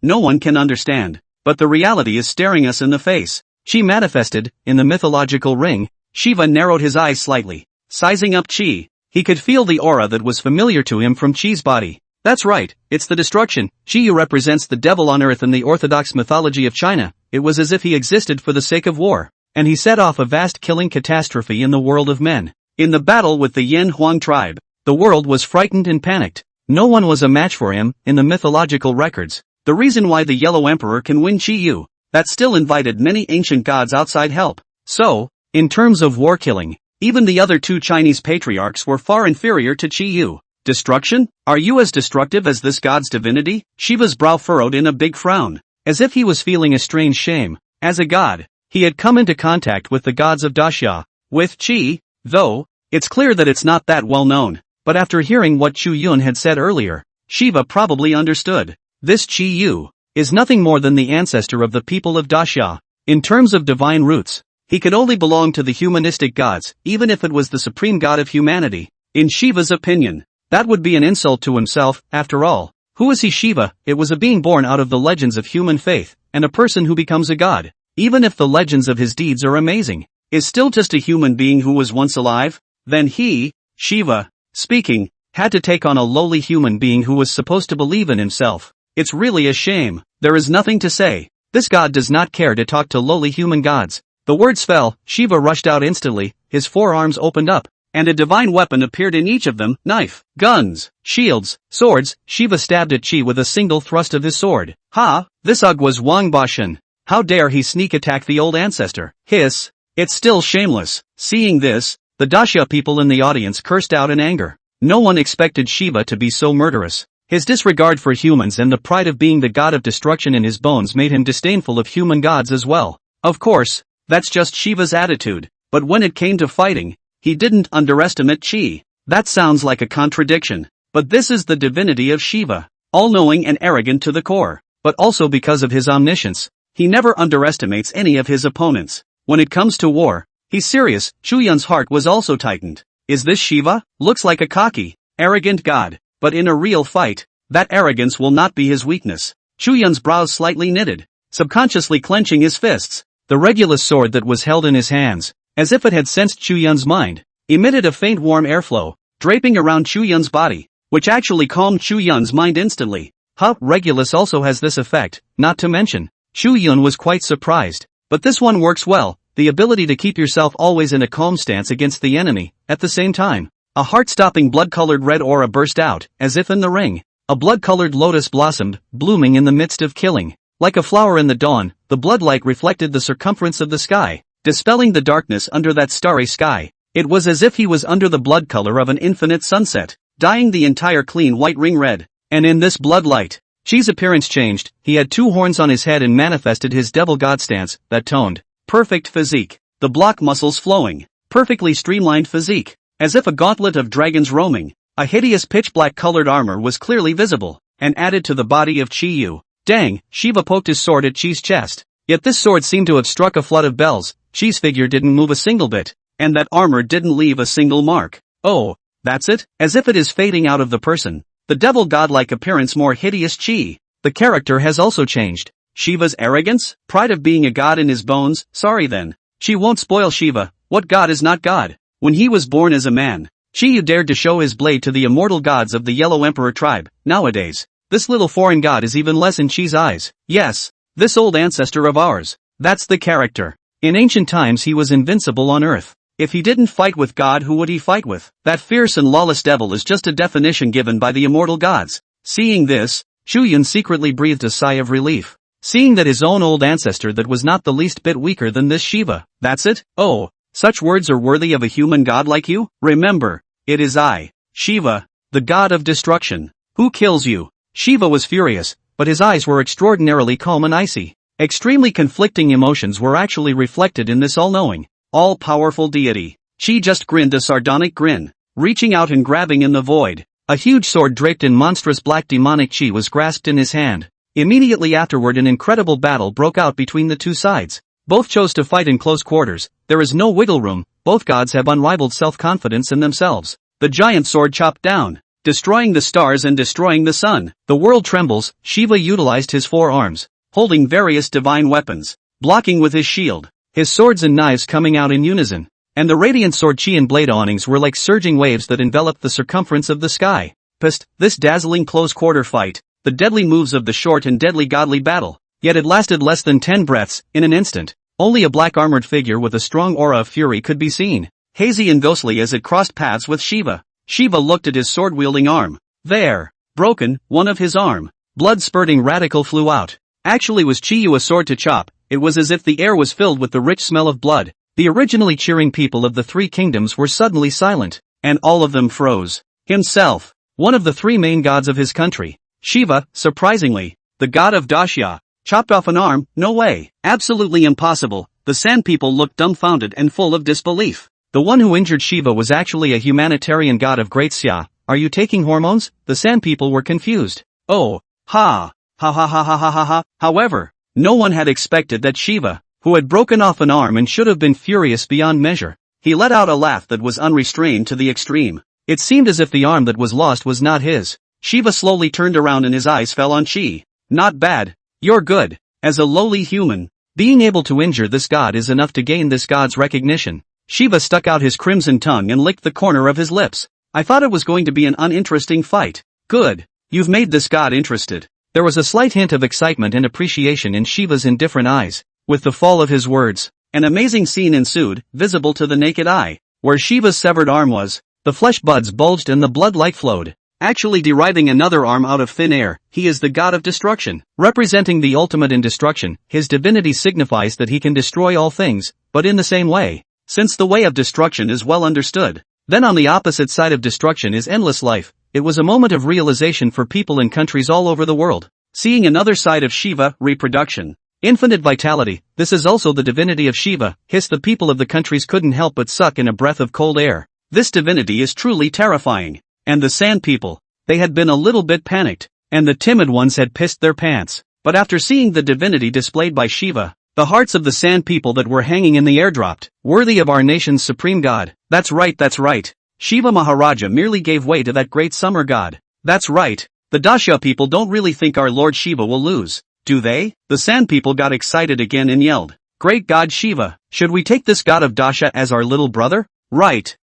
No one can understand. But the reality is staring us in the face. Chi manifested, in the mythological ring. Shiva narrowed his eyes slightly. Sizing up Chi, he could feel the aura that was familiar to him from Chi's body. That's right, it's the destruction. Chi Yu represents the devil on earth in the orthodox mythology of China. It was as if he existed for the sake of war, and he set off a vast killing catastrophe in the world of men. In the battle with the Yin Huang tribe, the world was frightened and panicked. No one was a match for him, in the mythological records. The reason why the Yellow Emperor can win Chi Yu, that still invited many ancient gods outside help. So, in terms of war killing, even the other 2 Chinese patriarchs were far inferior to Chi Yu. Destruction? Are you as destructive as this god's divinity? Shiva's brow furrowed in a big frown, as if he was feeling a strange shame. As a god, he had come into contact with the gods of Daxia. With Chi, though, it's clear that it's not that well known. But after hearing what Chu Yun had said earlier, Shiva probably understood. This Chi Yu is nothing more than the ancestor of the people of Daxia. In terms of divine roots, he could only belong to the humanistic gods, even if it was the supreme god of humanity. In Shiva's opinion, that would be an insult to himself. After all, who is he? Shiva? It was a being born out of the legends of human faith, and a person who becomes a god, even if the legends of his deeds are amazing, is still just a human being who was once alive. Then he, Shiva, speaking, had to take on a lowly human being who was supposed to believe in himself. It's really a shame. There is nothing to say. This god does not care to talk to lowly human gods. The words fell, Shiva rushed out instantly, his forearms opened up, and a divine weapon appeared in each of them, knife, guns, shields, swords. Shiva stabbed at Qi with a single thrust of his sword. Ha! This Ugg was Wang Bashan. How dare he sneak attack the old ancestor? Hiss! It's still shameless. Seeing this, the Dacia people in the audience cursed out in anger. No one expected Shiva to be so murderous. His disregard for humans and the pride of being the god of destruction in his bones made him disdainful of human gods as well. Of course, that's just Shiva's attitude, but when it came to fighting, he didn't underestimate Qi. That sounds like a contradiction, but this is the divinity of Shiva, all-knowing and arrogant to the core, but also because of his omniscience, he never underestimates any of his opponents. When it comes to war, he's serious. Chu Yun's heart was also tightened. Is this Shiva? Looks like a cocky, arrogant god, but in a real fight, that arrogance will not be his weakness. Chu Yun's brows slightly knitted, subconsciously clenching his fists. The Regulus sword that was held in his hands, as if it had sensed Chu Yun's mind, emitted a faint warm airflow, draping around Chu Yun's body, which actually calmed Chu Yun's mind instantly. Regulus also has this effect, not to mention. Chu Yun was quite surprised, but this one works well, the ability to keep yourself always in a calm stance against the enemy, at the same time. A heart-stopping blood-colored red aura burst out, as if in the ring. A blood-colored lotus blossomed, blooming in the midst of killing. Like a flower in the dawn, the bloodlight reflected the circumference of the sky, dispelling the darkness under that starry sky. It was as if he was under the blood color of an infinite sunset, dyeing the entire clean white ring red. And in this bloodlight, Qi's appearance changed. He had two horns on his head and manifested his devil god stance, that toned, perfect physique, the block muscles flowing, perfectly streamlined physique, as if a gauntlet of dragons roaming. A hideous pitch-black colored armor was clearly visible, and added to the body of Qi Yu. Dang, Shiva poked his sword at Qi's chest. Yet this sword seemed to have struck a flood of bells. Qi's figure didn't move a single bit, and that armor didn't leave a single mark. Oh, that's it? As if it is fading out of the person. The devil godlike appearance more hideous Qi. The character has also changed. Shiva's arrogance? Pride of being a god in his bones? Sorry then. Qi won't spoil Shiva. What god is not god? When he was born as a man, Qi Yu dared to show his blade to the immortal gods of the Yellow Emperor tribe. Nowadays, this little foreign god is even less in Qi's eyes. Yes, this old ancestor of ours. That's the character. In ancient times he was invincible on earth. If he didn't fight with God, who would he fight with? That fierce and lawless devil is just a definition given by the immortal gods. Seeing this, Chu Yun secretly breathed a sigh of relief. Seeing that his own old ancestor that was not the least bit weaker than this Shiva. That's it? Oh, such words are worthy of a human god like you? Remember, it is I, Shiva, the god of destruction, who kills you. Shiva was furious, but his eyes were extraordinarily calm and icy. Extremely conflicting emotions were actually reflected in this all-knowing, all-powerful deity. Qi just grinned a sardonic grin, reaching out and grabbing in the void. A huge sword draped in monstrous black demonic Qi was grasped in his hand. Immediately afterward an incredible battle broke out between the two sides. Both chose to fight in close quarters. There is no wiggle room. Both gods have unrivaled self-confidence in themselves. The giant sword chopped down, destroying the stars and destroying the sun. The world trembles. Shiva utilized his four arms, holding various divine weapons, blocking with his shield, his swords and knives coming out in unison. And the radiant sword Qi and blade awnings were like surging waves that enveloped the circumference of the sky. Past this dazzling close-quarter fight, the deadly moves of the short and deadly godly battle. Yet it lasted less than 10 breaths. In an instant, only a black armored figure with a strong aura of fury could be seen, hazy and ghostly as it crossed paths with Shiva. Shiva looked at his sword-wielding arm. There, broken, one of his arm, blood-spurting radical flew out. Actually was Qi Yu a sword to chop. It was as if the air was filled with the rich smell of blood. The originally cheering people of the three kingdoms were suddenly silent, and all of them froze. Himself, one of the three main gods of his country, Shiva, surprisingly, the god of Dacia, chopped off an arm? No way. Absolutely impossible. The Sand people looked dumbfounded and full of disbelief. The one who injured Shiva was actually a humanitarian god of Great Xia. Are you taking hormones? The Sand people were confused. Oh, ha. Ha ha ha ha ha ha ha. However, no one had expected that Shiva, who had broken off an arm and should have been furious beyond measure, he let out a laugh that was unrestrained to the extreme. It seemed as if the arm that was lost was not his. Shiva slowly turned around and his eyes fell on Qi. Not bad. You're good. As a lowly human, being able to injure this god is enough to gain this god's recognition. Shiva stuck out his crimson tongue and licked the corner of his lips. I thought it was going to be an uninteresting fight. Good. You've made this god interested. There was a slight hint of excitement and appreciation in Shiva's indifferent eyes. With the fall of his words, an amazing scene ensued, visible to the naked eye. Where Shiva's severed arm was, the flesh buds bulged and the bloodlight flowed. Actually deriving another arm out of thin air, he is the god of destruction. Representing the ultimate in destruction, his divinity signifies that he can destroy all things, but in the same way. Since the way of destruction is well understood, then on the opposite side of destruction is endless life. It was a moment of realization for people in countries all over the world. Seeing another side of Shiva, reproduction. Infinite vitality, this is also the divinity of Shiva. The people of the countries couldn't help but suck in a breath of cold air. This divinity is truly terrifying. And the sand people, they had been a little bit panicked, and the timid ones had pissed their pants. But after seeing the divinity displayed by Shiva, the hearts of the sand people that were hanging in the air dropped. Worthy of our nation's supreme god. That's right. Shiva Maharaja merely gave way to that great summer god. That's right. The Dasha people don't really think our Lord Shiva will lose, do they? The sand people got excited again and yelled, "Great God Shiva, should we take this god of Dasha as our little brother?" Right.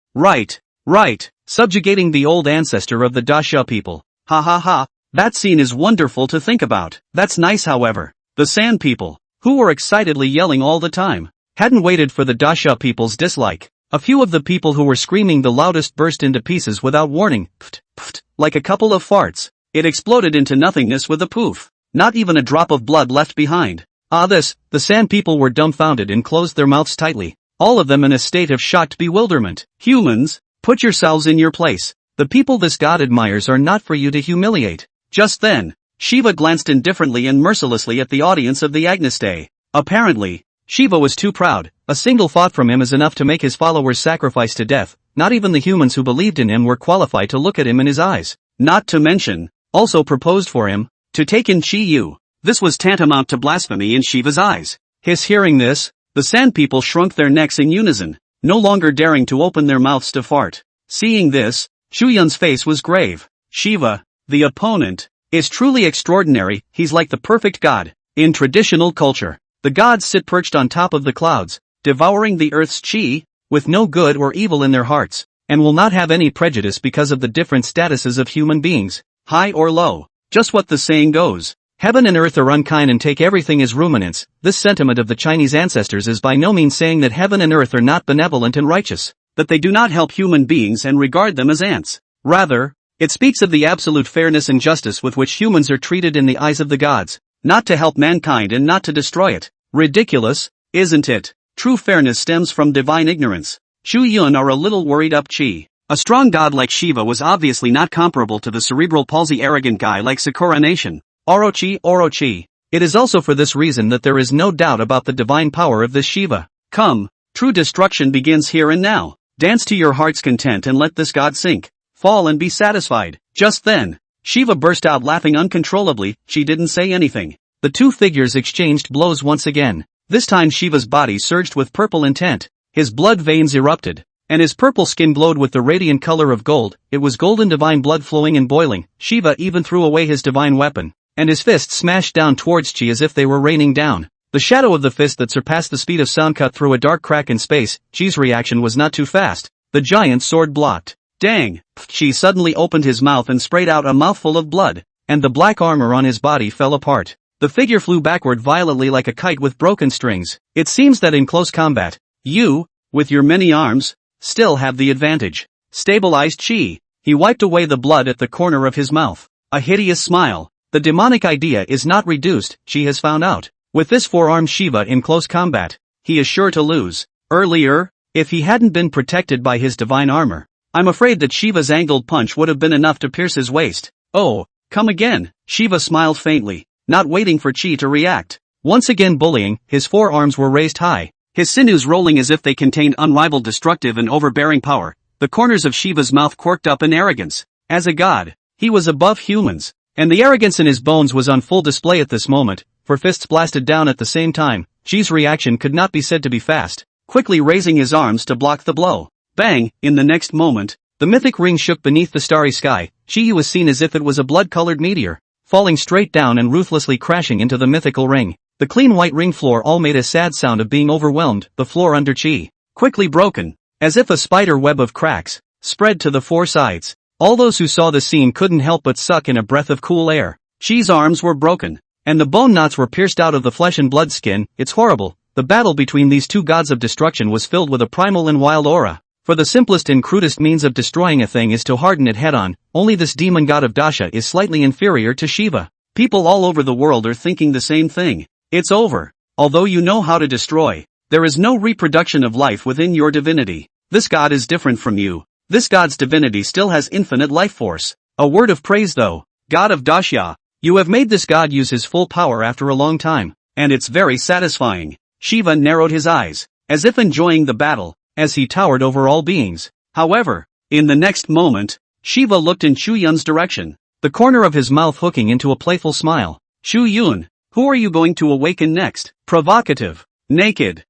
Subjugating the old ancestor of the Dasha people. Ha ha ha. That scene is wonderful to think about. That's nice, however. The sand people, who were excitedly yelling all the time, hadn't waited for the Dasha people's dislike. A few of the people who were screaming the loudest burst into pieces without warning. Pft, like a couple of farts. It exploded into nothingness with a poof. Not even a drop of blood left behind. The sand people were dumbfounded and closed their mouths tightly. All of them in a state of shocked bewilderment. Humans, put yourselves in your place. The people this god admires are not for you to humiliate. Just then, Shiva glanced indifferently and mercilessly at the audience of the Agnus Dei. Apparently, Shiva was too proud. A single thought from him is enough to make his followers sacrifice to death. Not even the humans who believed in him were qualified to look at him in his eyes. Not to mention, also proposed for him, to take in Qi Yu. This was tantamount to blasphemy in Shiva's eyes. Hearing this, the sand people shrunk their necks in unison, no longer daring to open their mouths to fart. Seeing this, Chu Yun's face was grave. Shiva, the opponent, is truly extraordinary. He's like the perfect god. In traditional culture, the gods sit perched on top of the clouds, devouring the earth's qi, with no good or evil in their hearts, and will not have any prejudice because of the different statuses of human beings, high or low. Just what the saying goes. Heaven and earth are unkind and take everything as ruminants. This sentiment of the Chinese ancestors is by no means saying that heaven and earth are not benevolent and righteous, that they do not help human beings and regard them as ants. Rather, it speaks of the absolute fairness and justice with which humans are treated in the eyes of the gods, not to help mankind and not to destroy it. Ridiculous, isn't it? True fairness stems from divine ignorance. Chu Yun are a little worried up Qi. A strong god like Shiva was obviously not comparable to the cerebral palsy arrogant guy like Sakura Nation. Orochi. It is also for this reason that there is no doubt about the divine power of this Shiva. Come, true destruction begins here and now. Dance to your heart's content and let this god sink, fall and be satisfied. Just then, Shiva burst out laughing uncontrollably. She didn't say anything. The two figures exchanged blows once again. This time Shiva's body surged with purple intent. His blood veins erupted, and his purple skin glowed with the radiant color of gold. It was golden divine blood flowing and boiling. Shiva even threw away his divine weapon, and his fists smashed down towards Qi as if they were raining down. The shadow of the fist that surpassed the speed of sound cut through a dark crack in space. Qi's reaction was not too fast. The giant sword blocked. Dang! Qi suddenly opened his mouth and sprayed out a mouthful of blood, and the black armor on his body fell apart. The figure flew backward violently like a kite with broken strings. It seems that in close combat, you, with your many arms, still have the advantage. Stabilized Qi. He wiped away the blood at the corner of his mouth. A hideous smile. The demonic idea is not reduced, Qi has found out. With this four-armed Shiva in close combat, he is sure to lose. Earlier, if he hadn't been protected by his divine armor, I'm afraid that Shiva's angled punch would have been enough to pierce his waist. Oh, come again. Shiva smiled faintly, not waiting for Qi to react. Once again bullying, his forearms were raised high, his sinews rolling as if they contained unrivaled destructive and overbearing power. The corners of Shiva's mouth quirked up in arrogance. As a god, he was above humans, and the arrogance in his bones was on full display at this moment. For fists blasted down at the same time, Qi's reaction could not be said to be fast, quickly raising his arms to block the blow. Bang! In the next moment, the mythic ring shook beneath the starry sky. Qi was seen as if it was a blood-colored meteor, falling straight down and ruthlessly crashing into the mythical ring. The clean white ring floor all made a sad sound of being overwhelmed. The floor under Qi, quickly broken, as if a spider web of cracks, spread to the four sides. All those who saw the scene couldn't help but suck in a breath of cool air. Chi's arms were broken, and the bone knots were pierced out of the flesh and blood skin. It's horrible. The battle between these two gods of destruction was filled with a primal and wild aura. For the simplest and crudest means of destroying a thing is to harden it head-on. Only this demon god of Dasha is slightly inferior to Shiva. People all over the world are thinking the same thing. It's over. Although you know how to destroy, there is no reproduction of life within your divinity. This god is different from you. This god's divinity still has infinite life force. A word of praise though, God of Dasha. You have made this god use his full power after a long time, and it's very satisfying. Shiva narrowed his eyes, as if enjoying the battle, as he towered over all beings. However, in the next moment, Shiva looked in Chu Yun's direction, the corner of his mouth hooking into a playful smile. Chu Yun, who are you going to awaken next? Provocative. Naked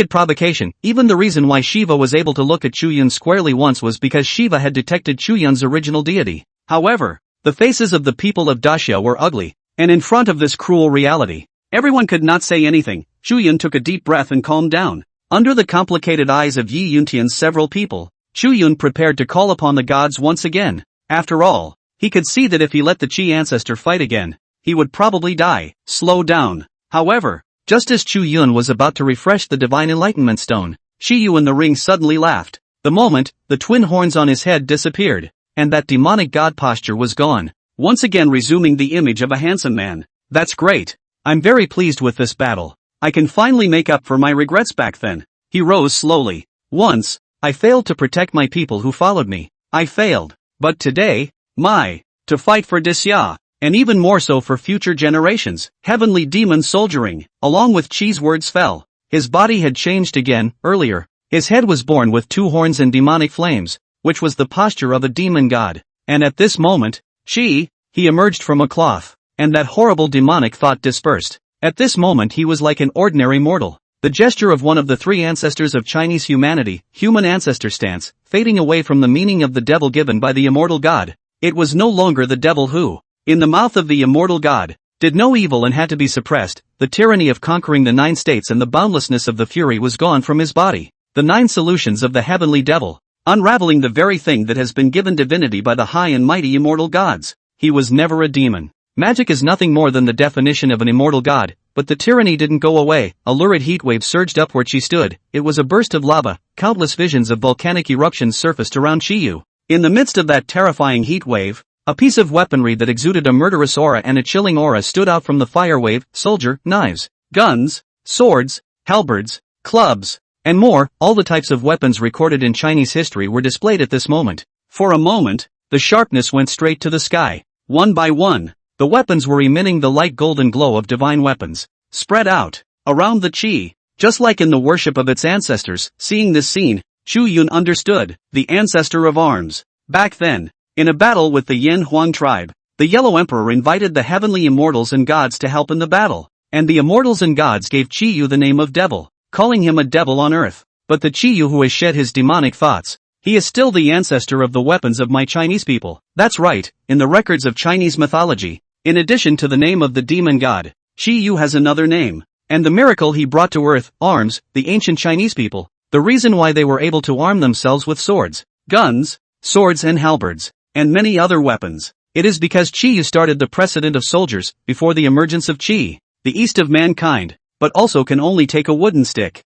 provocation. Even the reason why Shiva was able to look at Chu Yun squarely once was because Shiva had detected Chu Yun's original deity. However, the faces of the people of Dasha were ugly, and in front of this cruel reality, everyone could not say anything. Chu Yun took a deep breath and calmed down. Under the complicated eyes of Yi Yuntian's several people, Chu Yun prepared to call upon the gods once again. After all, he could see that if he let the Qi ancestor fight again, he would probably die. Slow down. However, just as Chu Yun was about to refresh the divine enlightenment stone, Shi Yu in the ring suddenly laughed. The moment, the twin horns on his head disappeared, and that demonic god posture was gone, once again resuming the image of a handsome man. That's great. I'm very pleased with this battle. I can finally make up for my regrets back then. He rose slowly. Once, I failed to protect my people who followed me. I failed. But today, to fight for Disya, and even more so for future generations. Heavenly demon soldiering, along with Chi's words fell. His body had changed again. Earlier, his head was born with two horns and demonic flames, which was the posture of a demon god. And at this moment, he emerged from a cloth, and that horrible demonic thought dispersed. At this moment he was like an ordinary mortal. The gesture of one of the three ancestors of Chinese humanity, human ancestor stance, fading away from the meaning of the devil given by the immortal god. It was no longer the devil who, in the mouth of the immortal god, did no evil and had to be suppressed. The tyranny of conquering the 9 states and the boundlessness of the fury was gone from his body. The 9 solutions of the heavenly devil, unraveling the very thing that has been given divinity by the high and mighty immortal gods. He was never a demon. Magic is nothing more than the definition of an immortal god, but the tyranny didn't go away. A lurid heatwave surged up where Chi stood. It was a burst of lava. Countless visions of volcanic eruptions surfaced around Chiyu. In the midst of that terrifying heatwave, a piece of weaponry that exuded a murderous aura and a chilling aura stood out from the fire wave. Soldier, knives, guns, swords, halberds, clubs, and more. All the types of weapons recorded in Chinese history were displayed at this moment. For a moment, the sharpness went straight to the sky. One by one, the weapons were emitting the light golden glow of divine weapons, spread out around the Qi, just like in the worship of its ancestors. Seeing this scene, Chu Yun understood, the ancestor of arms. Back then, in a battle with the Yan Huang tribe, the Yellow Emperor invited the heavenly immortals and gods to help in the battle, and the immortals and gods gave Chi Yu the name of devil, calling him a devil on earth. But the Chi Yu who has shed his demonic thoughts, he is still the ancestor of the weapons of my Chinese people. That's right, in the records of Chinese mythology, in addition to the name of the demon god, Chi Yu has another name, and the miracle he brought to earth, arms, the ancient Chinese people, the reason why they were able to arm themselves with swords, guns, swords and halberds, and many other weapons. It is because Chi Yu started the precedent of soldiers, before the emergence of Qi, the east of mankind, but also can only take a wooden stick,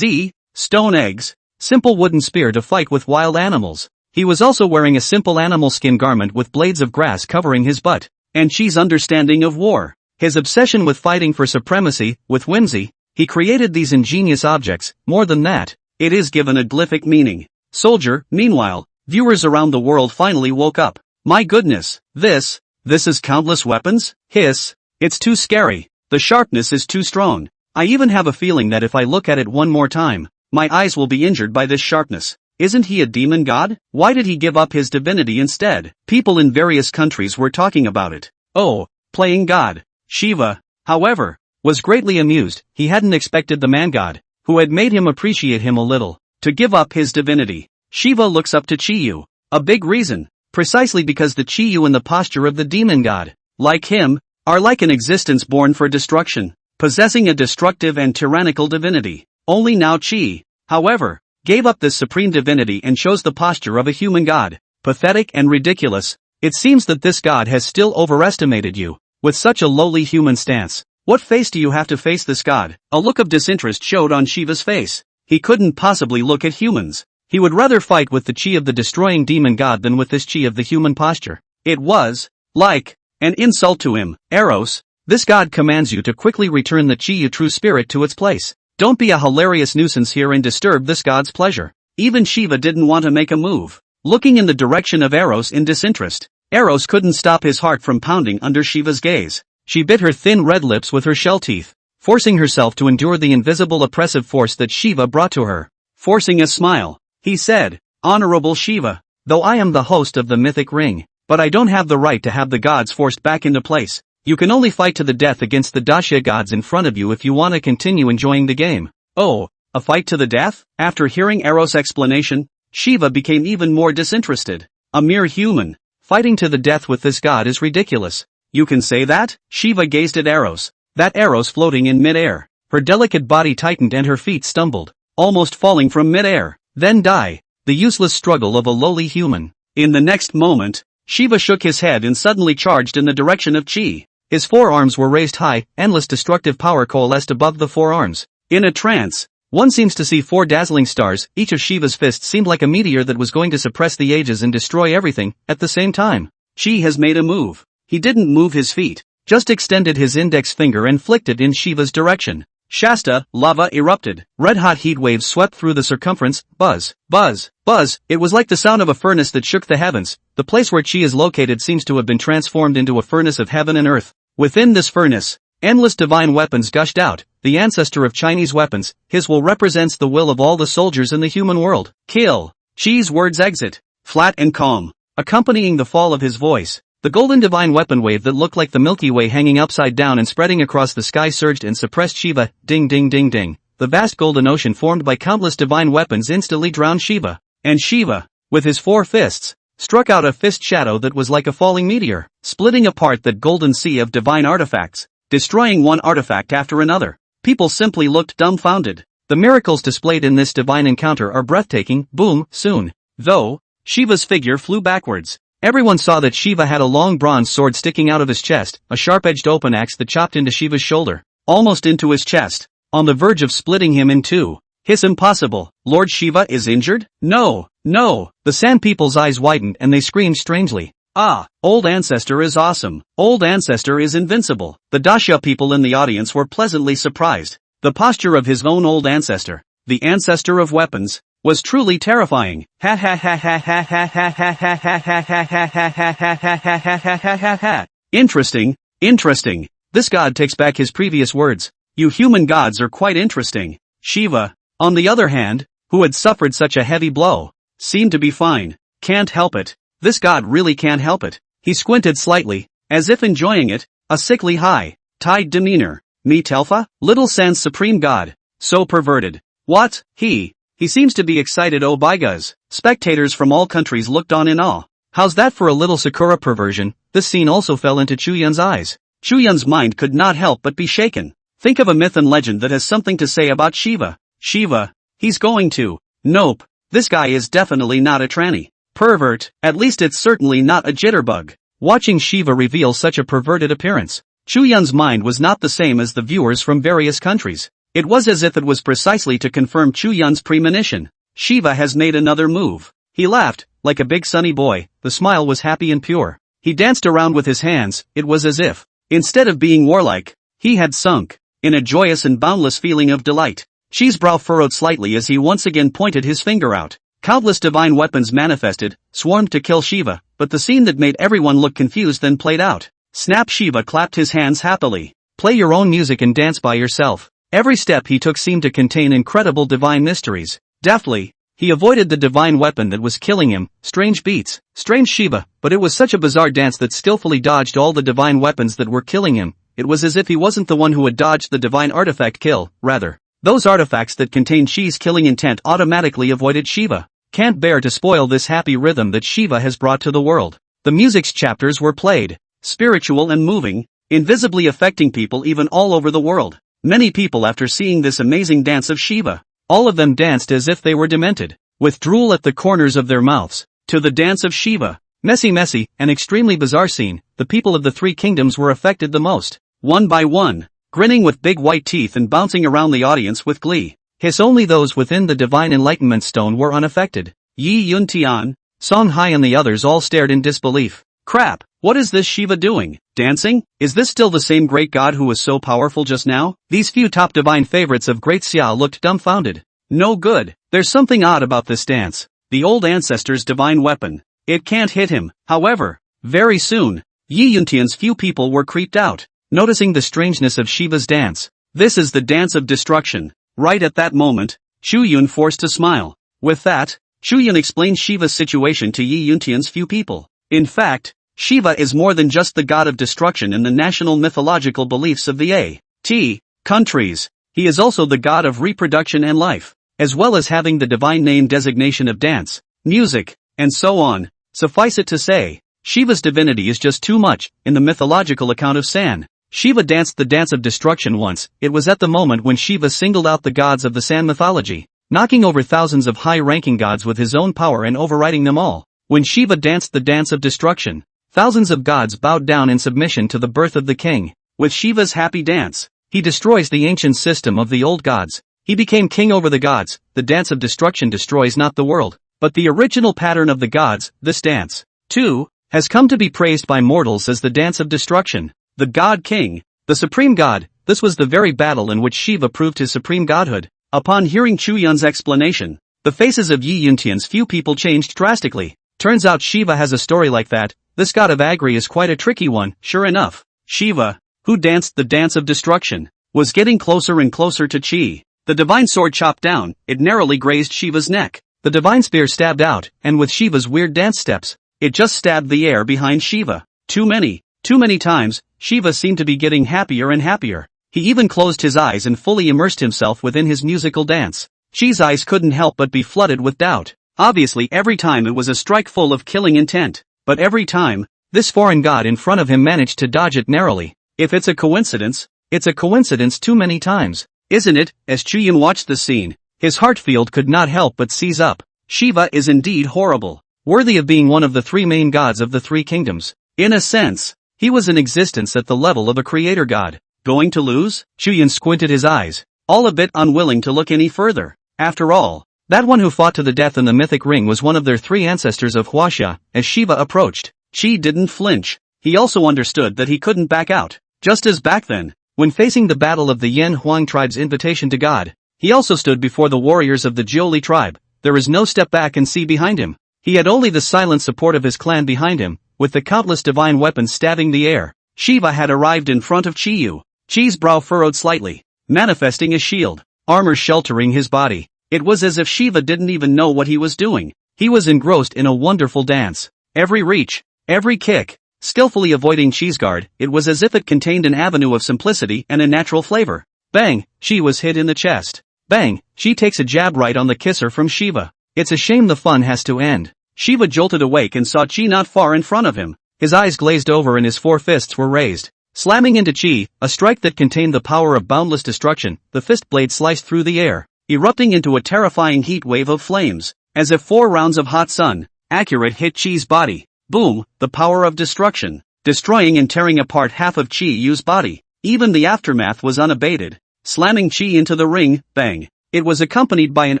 stone eggs, simple wooden spear to fight with wild animals. He was also wearing a simple animal skin garment with blades of grass covering his butt. And Chi's understanding of war, his obsession with fighting for supremacy, with whimsy, he created these ingenious objects. More than that, it is given a glyphic meaning. Soldier. Meanwhile, viewers around the world finally woke up. My goodness, this is countless weapons? Hiss, it's too scary. The sharpness is too strong. I even have a feeling that if I look at it one more time, my eyes will be injured by this sharpness. Isn't he a demon god? Why did he give up his divinity instead? People in various countries were talking about it. Oh, playing god. Shiva, however, was greatly amused. He hadn't expected the man god, who had made him appreciate him a little, to give up his divinity. Shiva looks up to Chiyu. A big reason, precisely because the Chiyu in the posture of the demon god, like him, are like an existence born for destruction, possessing a destructive and tyrannical divinity. Only now Chi, however, gave up this supreme divinity and chose the posture of a human god. Pathetic and ridiculous. It seems that this god has still overestimated you. With such a lowly human stance, what face do you have to face this god? A look of disinterest showed on Shiva's face. He couldn't possibly look at humans. He would rather fight with the chi of the destroying demon god than with this chi of the human posture. It was like an insult to him. Eros, this god commands you to quickly return the chi of true spirit to its place. Don't be a hilarious nuisance here and disturb this god's pleasure. Even Shiva didn't want to make a move. Looking in the direction of Eros in disinterest, Eros couldn't stop his heart from pounding under Shiva's gaze. She bit her thin red lips with her shell teeth, forcing herself to endure the invisible oppressive force that Shiva brought to her. Forcing a smile, he said, "Honorable Shiva, though I am the host of the mythic ring, but I don't have the right to have the gods forced back into place. You can only fight to the death against the Dacia gods in front of you if you want to continue enjoying the game." Oh, a fight to the death? After hearing Eros' explanation, Shiva became even more disinterested. A mere human, fighting to the death with this god is ridiculous. You can say that? Shiva gazed at Eros. That Eros floating in mid-air. Her delicate body tightened and her feet stumbled, almost falling from mid-air. Then die. The useless struggle of a lowly human. In the next moment, Shiva shook his head and suddenly charged in the direction of Chi. His forearms were raised high, endless destructive power coalesced above the forearms. In a trance, one seems to see 4 dazzling stars. Each of Shiva's fists seemed like a meteor that was going to suppress the ages and destroy everything, at the same time. Chi has made a move. He didn't move his feet, just extended his index finger and flicked it in Shiva's direction. Shasta, lava erupted. Red-hot heat waves swept through the circumference. Buzz, buzz, buzz. It was like the sound of a furnace that shook the heavens. The place where Chi is located seems to have been transformed into a furnace of heaven and earth. Within this furnace, endless divine weapons gushed out. The ancestor of Chinese weapons, his will represents the will of all the soldiers in the human world. Kill. Chi's words exit, flat and calm, accompanying the fall of his voice. The golden divine weapon wave that looked like the Milky Way hanging upside down and spreading across the sky surged and suppressed Shiva. Ding ding ding ding. The vast golden ocean formed by countless divine weapons instantly drowned Shiva. And Shiva, with his 4 fists, struck out a fist shadow that was like a falling meteor, splitting apart that golden sea of divine artifacts, destroying one artifact after another. People simply looked dumbfounded. The miracles displayed in this divine encounter are breathtaking. Boom, soon. Though, Shiva's figure flew backwards. Everyone saw that Shiva had a long bronze sword sticking out of his chest, a sharp-edged open axe that chopped into Shiva's shoulder, almost into his chest, on the verge of splitting him in two. Hiss impossible. Lord Shiva is injured? No, no. The Sand People's eyes widened and they screamed strangely. Ah, old ancestor is awesome. Old ancestor is invincible. The Dacia people in the audience were pleasantly surprised. The posture of his own old ancestor, the ancestor of weapons, was truly terrifying. Ha ha ha ha ha ha ha ha ha ha ha ha ha ha ha ha ha ha ha. Interesting, interesting. This god takes back his previous words. You human gods are quite interesting. Shiva, on the other hand, who had suffered such a heavy blow, seemed to be fine. Can't help it. This god really can't help it. He squinted slightly, as if enjoying it, a sickly high-tide demeanor. Me Telfa? Little Sans supreme god. So perverted. What? He seems to be excited. Oh byguz. Spectators from all countries looked on in awe. How's that for a little Sakura perversion? This scene also fell into Chu Yun's eyes. Chu Yun's mind could not help but be shaken. Think of a myth and legend that has something to say about Shiva. Shiva. He's going to. Nope. This guy is definitely not a tranny. Pervert. At least it's certainly not a jitterbug. Watching Shiva reveal such a perverted appearance, Chu Yun's mind was not the same as the viewers from various countries. It was as if it was precisely to confirm Chu Yun's premonition. Shiva has made another move. He laughed, like a big sunny boy. The smile was happy and pure. He danced around with his hands. It was as if, instead of being warlike, he had sunk in a joyous and boundless feeling of delight. Chi's brow furrowed slightly as he once again pointed his finger out. Countless divine weapons manifested, swarmed to kill Shiva, but the scene that made everyone look confused then played out. Snap! Shiva clapped his hands happily. Play your own music and dance by yourself. Every step he took seemed to contain incredible divine mysteries. Deftly, he avoided the divine weapon that was killing him. Strange beats, strange Shiva, but it was such a bizarre dance that skillfully dodged all the divine weapons that were killing him. It was as if he wasn't the one who had dodged the divine artifact kill, rather. Those artifacts that contained Chi's killing intent automatically avoided Shiva. Can't bear to spoil this happy rhythm that Shiva has brought to the world. The music's chapters were played, spiritual and moving, invisibly affecting people even all over the world. Many people after seeing this amazing dance of Shiva All of them danced as if they were demented, with drool at the corners of their mouths, to the dance of Shiva. Messy, an extremely bizarre scene. The people of the three kingdoms were affected the most. One by one, grinning with big white teeth and bouncing around the audience with glee. Only those within the divine enlightenment stone were unaffected. Yi Yun Tian, Song Hai and the others all stared in disbelief. Crap, what is this Shiva doing? Dancing? Is this still the same great god who was so powerful just now? These few top divine favorites of Great Xiao looked dumbfounded. No good, there's something odd about this dance. The old ancestor's divine weapon. It can't hit him. However, very soon, Yi Yuntian's few people were creeped out, noticing the strangeness of Shiva's dance. This is the dance of destruction. Right at that moment, Chu Yun forced a smile. With that, Chu Yun explained Shiva's situation to Yi Yuntian's few people. In fact, Shiva is more than just the god of destruction in the national mythological beliefs of the A.T. countries. He is also the god of reproduction and life, as well as having the divine name designation of dance, music, and so on. Suffice it to say, Shiva's divinity is just too much. In the mythological account of San, Shiva danced the dance of destruction once. It was at the moment when Shiva singled out the gods of the San mythology, knocking over thousands of high-ranking gods with his own power and overriding them all. When Shiva danced the dance of destruction, thousands of gods bowed down in submission to the birth of the king. With Shiva's happy dance, he destroys the ancient system of the old gods. He became king over the gods. The dance of destruction destroys not the world, but the original pattern of the gods. This dance, too, has come to be praised by mortals as the dance of destruction. The God King, the supreme god. This was the very battle in which Shiva proved his supreme godhood. Upon hearing Chu Yun's explanation, the faces of Yi Yuntian's few people changed drastically. Turns out Shiva has a story like that. This god of Agri is quite a tricky one. Sure enough, Shiva, who danced the dance of destruction, was getting closer and closer to Chi. The divine sword chopped down. It narrowly grazed Shiva's neck. The divine spear stabbed out, and with Shiva's weird dance steps, it just stabbed the air behind Shiva. Too many times. Shiva seemed to be getting happier and happier. He even closed his eyes and fully immersed himself within his musical dance. Chi's eyes couldn't help but be flooded with doubt. Obviously every time it was a strike full of killing intent, but every time, this foreign god in front of him managed to dodge it narrowly. If it's a coincidence, it's a coincidence too many times, isn't it? As Chu Yun watched the scene, his heart field could not help but seize up. Shiva is indeed horrible, worthy of being one of the three main gods of the three kingdoms. In a sense, he was in existence at the level of a creator god. Going to lose? Chu Yun squinted his eyes, all a bit unwilling to look any further. After all, that one who fought to the death in the mythic ring was one of their three ancestors of Huaxia. As Shiva approached, Chi didn't flinch. He also understood that he couldn't back out. Just as back then, when facing the battle of the Yan Huang tribe's invitation to God, he also stood before the warriors of the Jiuli tribe. There is no step back and see behind him. He had only the silent support of his clan behind him, with the countless divine weapons stabbing the air. Shiva had arrived in front of Chiyu. Chi's brow furrowed slightly, manifesting a shield, armor sheltering his body. It was as if Shiva didn't even know what he was doing. He was engrossed in a wonderful dance. Every reach, every kick, skillfully avoiding Chi's guard, it was as if it contained an avenue of simplicity and a natural flavor. Bang! Chi was hit in the chest. Bang! Chi takes a jab right on the kisser from Shiva. It's a shame the fun has to end. Shiva jolted awake and saw Chi not far in front of him. His eyes glazed over and his four fists were raised, slamming into Chi, a strike that contained the power of boundless destruction. The fist blade sliced through the air, erupting into a terrifying heat wave of flames, as if 4 rounds of hot sun, accurate, hit Chi's body. Boom! The power of destruction, destroying and tearing apart half of Chi Yu's body. Even the aftermath was unabated, slamming Chi into the ring. Bang! It was accompanied by an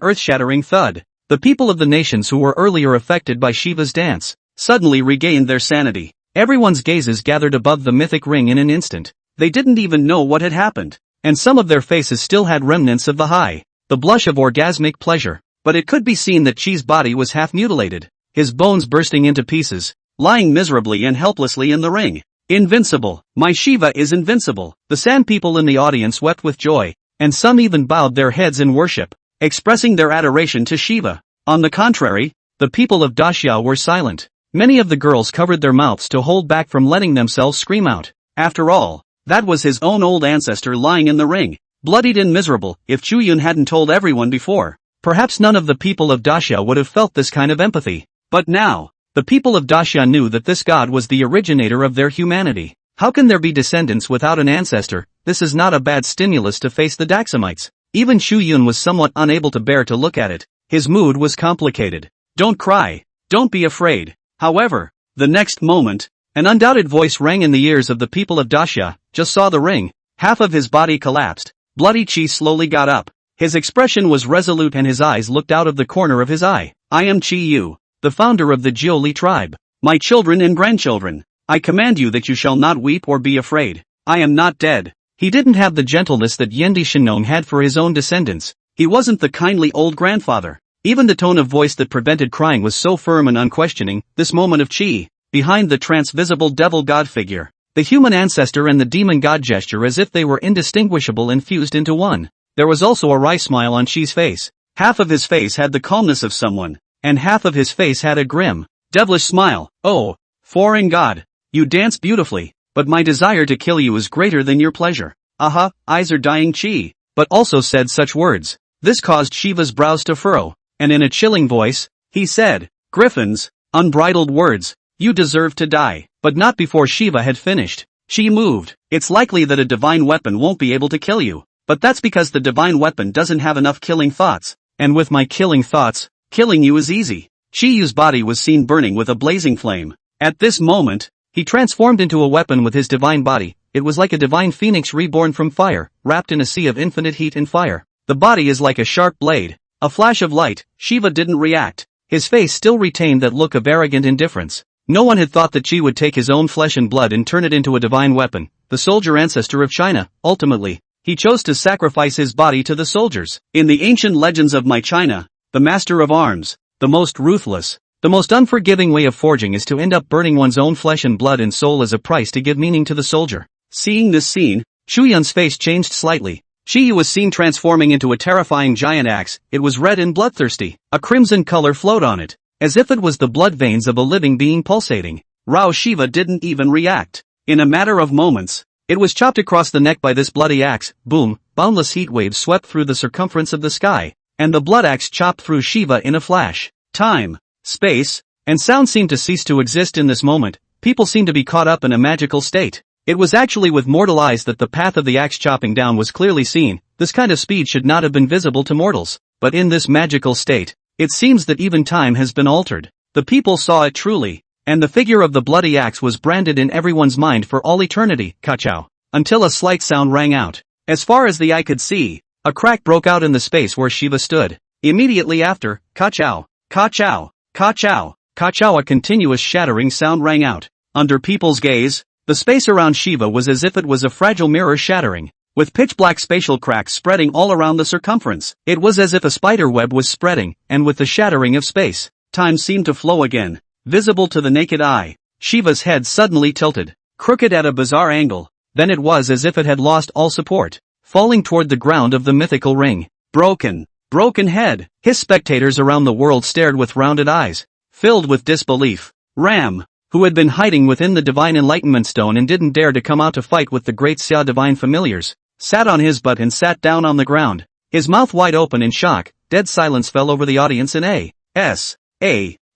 earth-shattering thud. The people of the nations who were earlier affected by Shiva's dance suddenly regained their sanity. Everyone's gazes gathered above the mythic ring in an instant. They didn't even know what had happened, and some of their faces still had remnants of the blush of orgasmic pleasure. But it could be seen that Chi's body was half mutilated, his bones bursting into pieces, lying miserably and helplessly in the ring. Invincible! My Shiva is invincible! The Sand people in the audience wept with joy, and some even bowed their heads in worship, expressing their adoration to Shiva. On the contrary, the people of Daxia were silent. Many of the girls covered their mouths to hold back from letting themselves scream out. After all, that was his own old ancestor lying in the ring, bloodied and miserable. If Chu Yun hadn't told everyone before, perhaps none of the people of Daxia would have felt this kind of empathy. But now, the people of Daxia knew that this god was the originator of their humanity. How can there be descendants without an ancestor? This is not a bad stimulus to face the Daxamites. Even Chu Yun was somewhat unable to bear to look at it. His mood was complicated. Don't cry. Don't be afraid. However, the next moment, an undoubted voice rang in the ears of the people of Daxia. Just saw the ring. Half of his body collapsed. Bloody Chi slowly got up. His expression was resolute and his eyes looked out of the corner of his eye. I am Chi Yu, the founder of the Jiuli tribe. My children and grandchildren, I command you that you shall not weep or be afraid. I am not dead. He didn't have the gentleness that Yendi Shinong had for his own descendants. He wasn't the kindly old grandfather. Even the tone of voice that prevented crying was so firm and unquestioning. This moment of Chi, behind the trance-visible devil god figure, the human ancestor and the demon god gesture as if they were indistinguishable and fused into one. There was also a wry smile on Chi's face. Half of his face had the calmness of someone, and half of his face had a grim, devilish smile. Oh, foreign god, you dance beautifully, but my desire to kill you is greater than your pleasure. Aha, eyes are dying. Chi, but also said such words. This caused Shiva's brows to furrow, and in a chilling voice, he said, Griffins, unbridled words, you deserve to die. But not before Shiva had finished. She moved. It's likely that a divine weapon won't be able to kill you, but that's because the divine weapon doesn't have enough killing thoughts, and with my killing thoughts, killing you is easy. Chi Yu's body was seen burning with a blazing flame. At this moment, he transformed into a weapon with his divine body. It was like a divine phoenix reborn from fire, wrapped in a sea of infinite heat and fire. The body is like a sharp blade, a flash of light. Shiva didn't react. His face still retained that look of arrogant indifference. No one had thought that Chi would take his own flesh and blood and turn it into a divine weapon. The soldier ancestor of China, ultimately, he chose to sacrifice his body to the soldiers. In the ancient legends of my China, the master of arms, the most ruthless, the most unforgiving way of forging is to end up burning one's own flesh and blood and soul as a price to give meaning to the soldier. Seeing this scene, Chu Yun's face changed slightly. Chi Yu was seen transforming into a terrifying giant axe. It was red and bloodthirsty. A crimson color flowed on it, as if it was the blood veins of a living being pulsating. Rao Shiva didn't even react. In a matter of moments, it was chopped across the neck by this bloody axe. Boom, boundless heat waves swept through the circumference of the sky, and the blood axe chopped through Shiva in a flash. Time, space, and sound seemed to cease to exist in this moment. People seemed to be caught up in a magical state. It was actually with mortal eyes that the path of the axe chopping down was clearly seen. This kind of speed should not have been visible to mortals, but in this magical state, it seems that even time has been altered. The people saw it truly, and the figure of the bloody axe was branded in everyone's mind for all eternity. Ka-chow. Until a slight sound rang out. As far as the eye could see, a crack broke out in the space where Shiva stood. Immediately after, ka-chow, ka-chow, ka-chow, ka-chow, a continuous shattering sound rang out. Under people's gaze, the space around Shiva was as if it was a fragile mirror shattering, with pitch-black spatial cracks spreading all around the circumference. It was as if a spider web was spreading, and with the shattering of space, time seemed to flow again, visible to the naked eye. Shiva's head suddenly tilted, crooked at a bizarre angle. Then it was as if it had lost all support, falling toward the ground of the mythical ring. Broken head. His spectators around the world stared with rounded eyes, filled with disbelief. Ram, who had been hiding within the divine enlightenment stone and didn't dare to come out to fight with the great Xia divine familiars, sat on his butt and sat down on the ground, his mouth wide open in shock. Dead silence fell over the audience in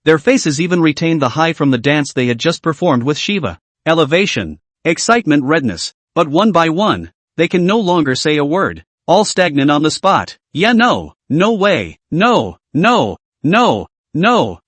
their faces even retained the high from the dance they had just performed with Shiva. Elevation, excitement, redness, but one by one, they can no longer say a word, all stagnant on the spot. Yeah, no way, no,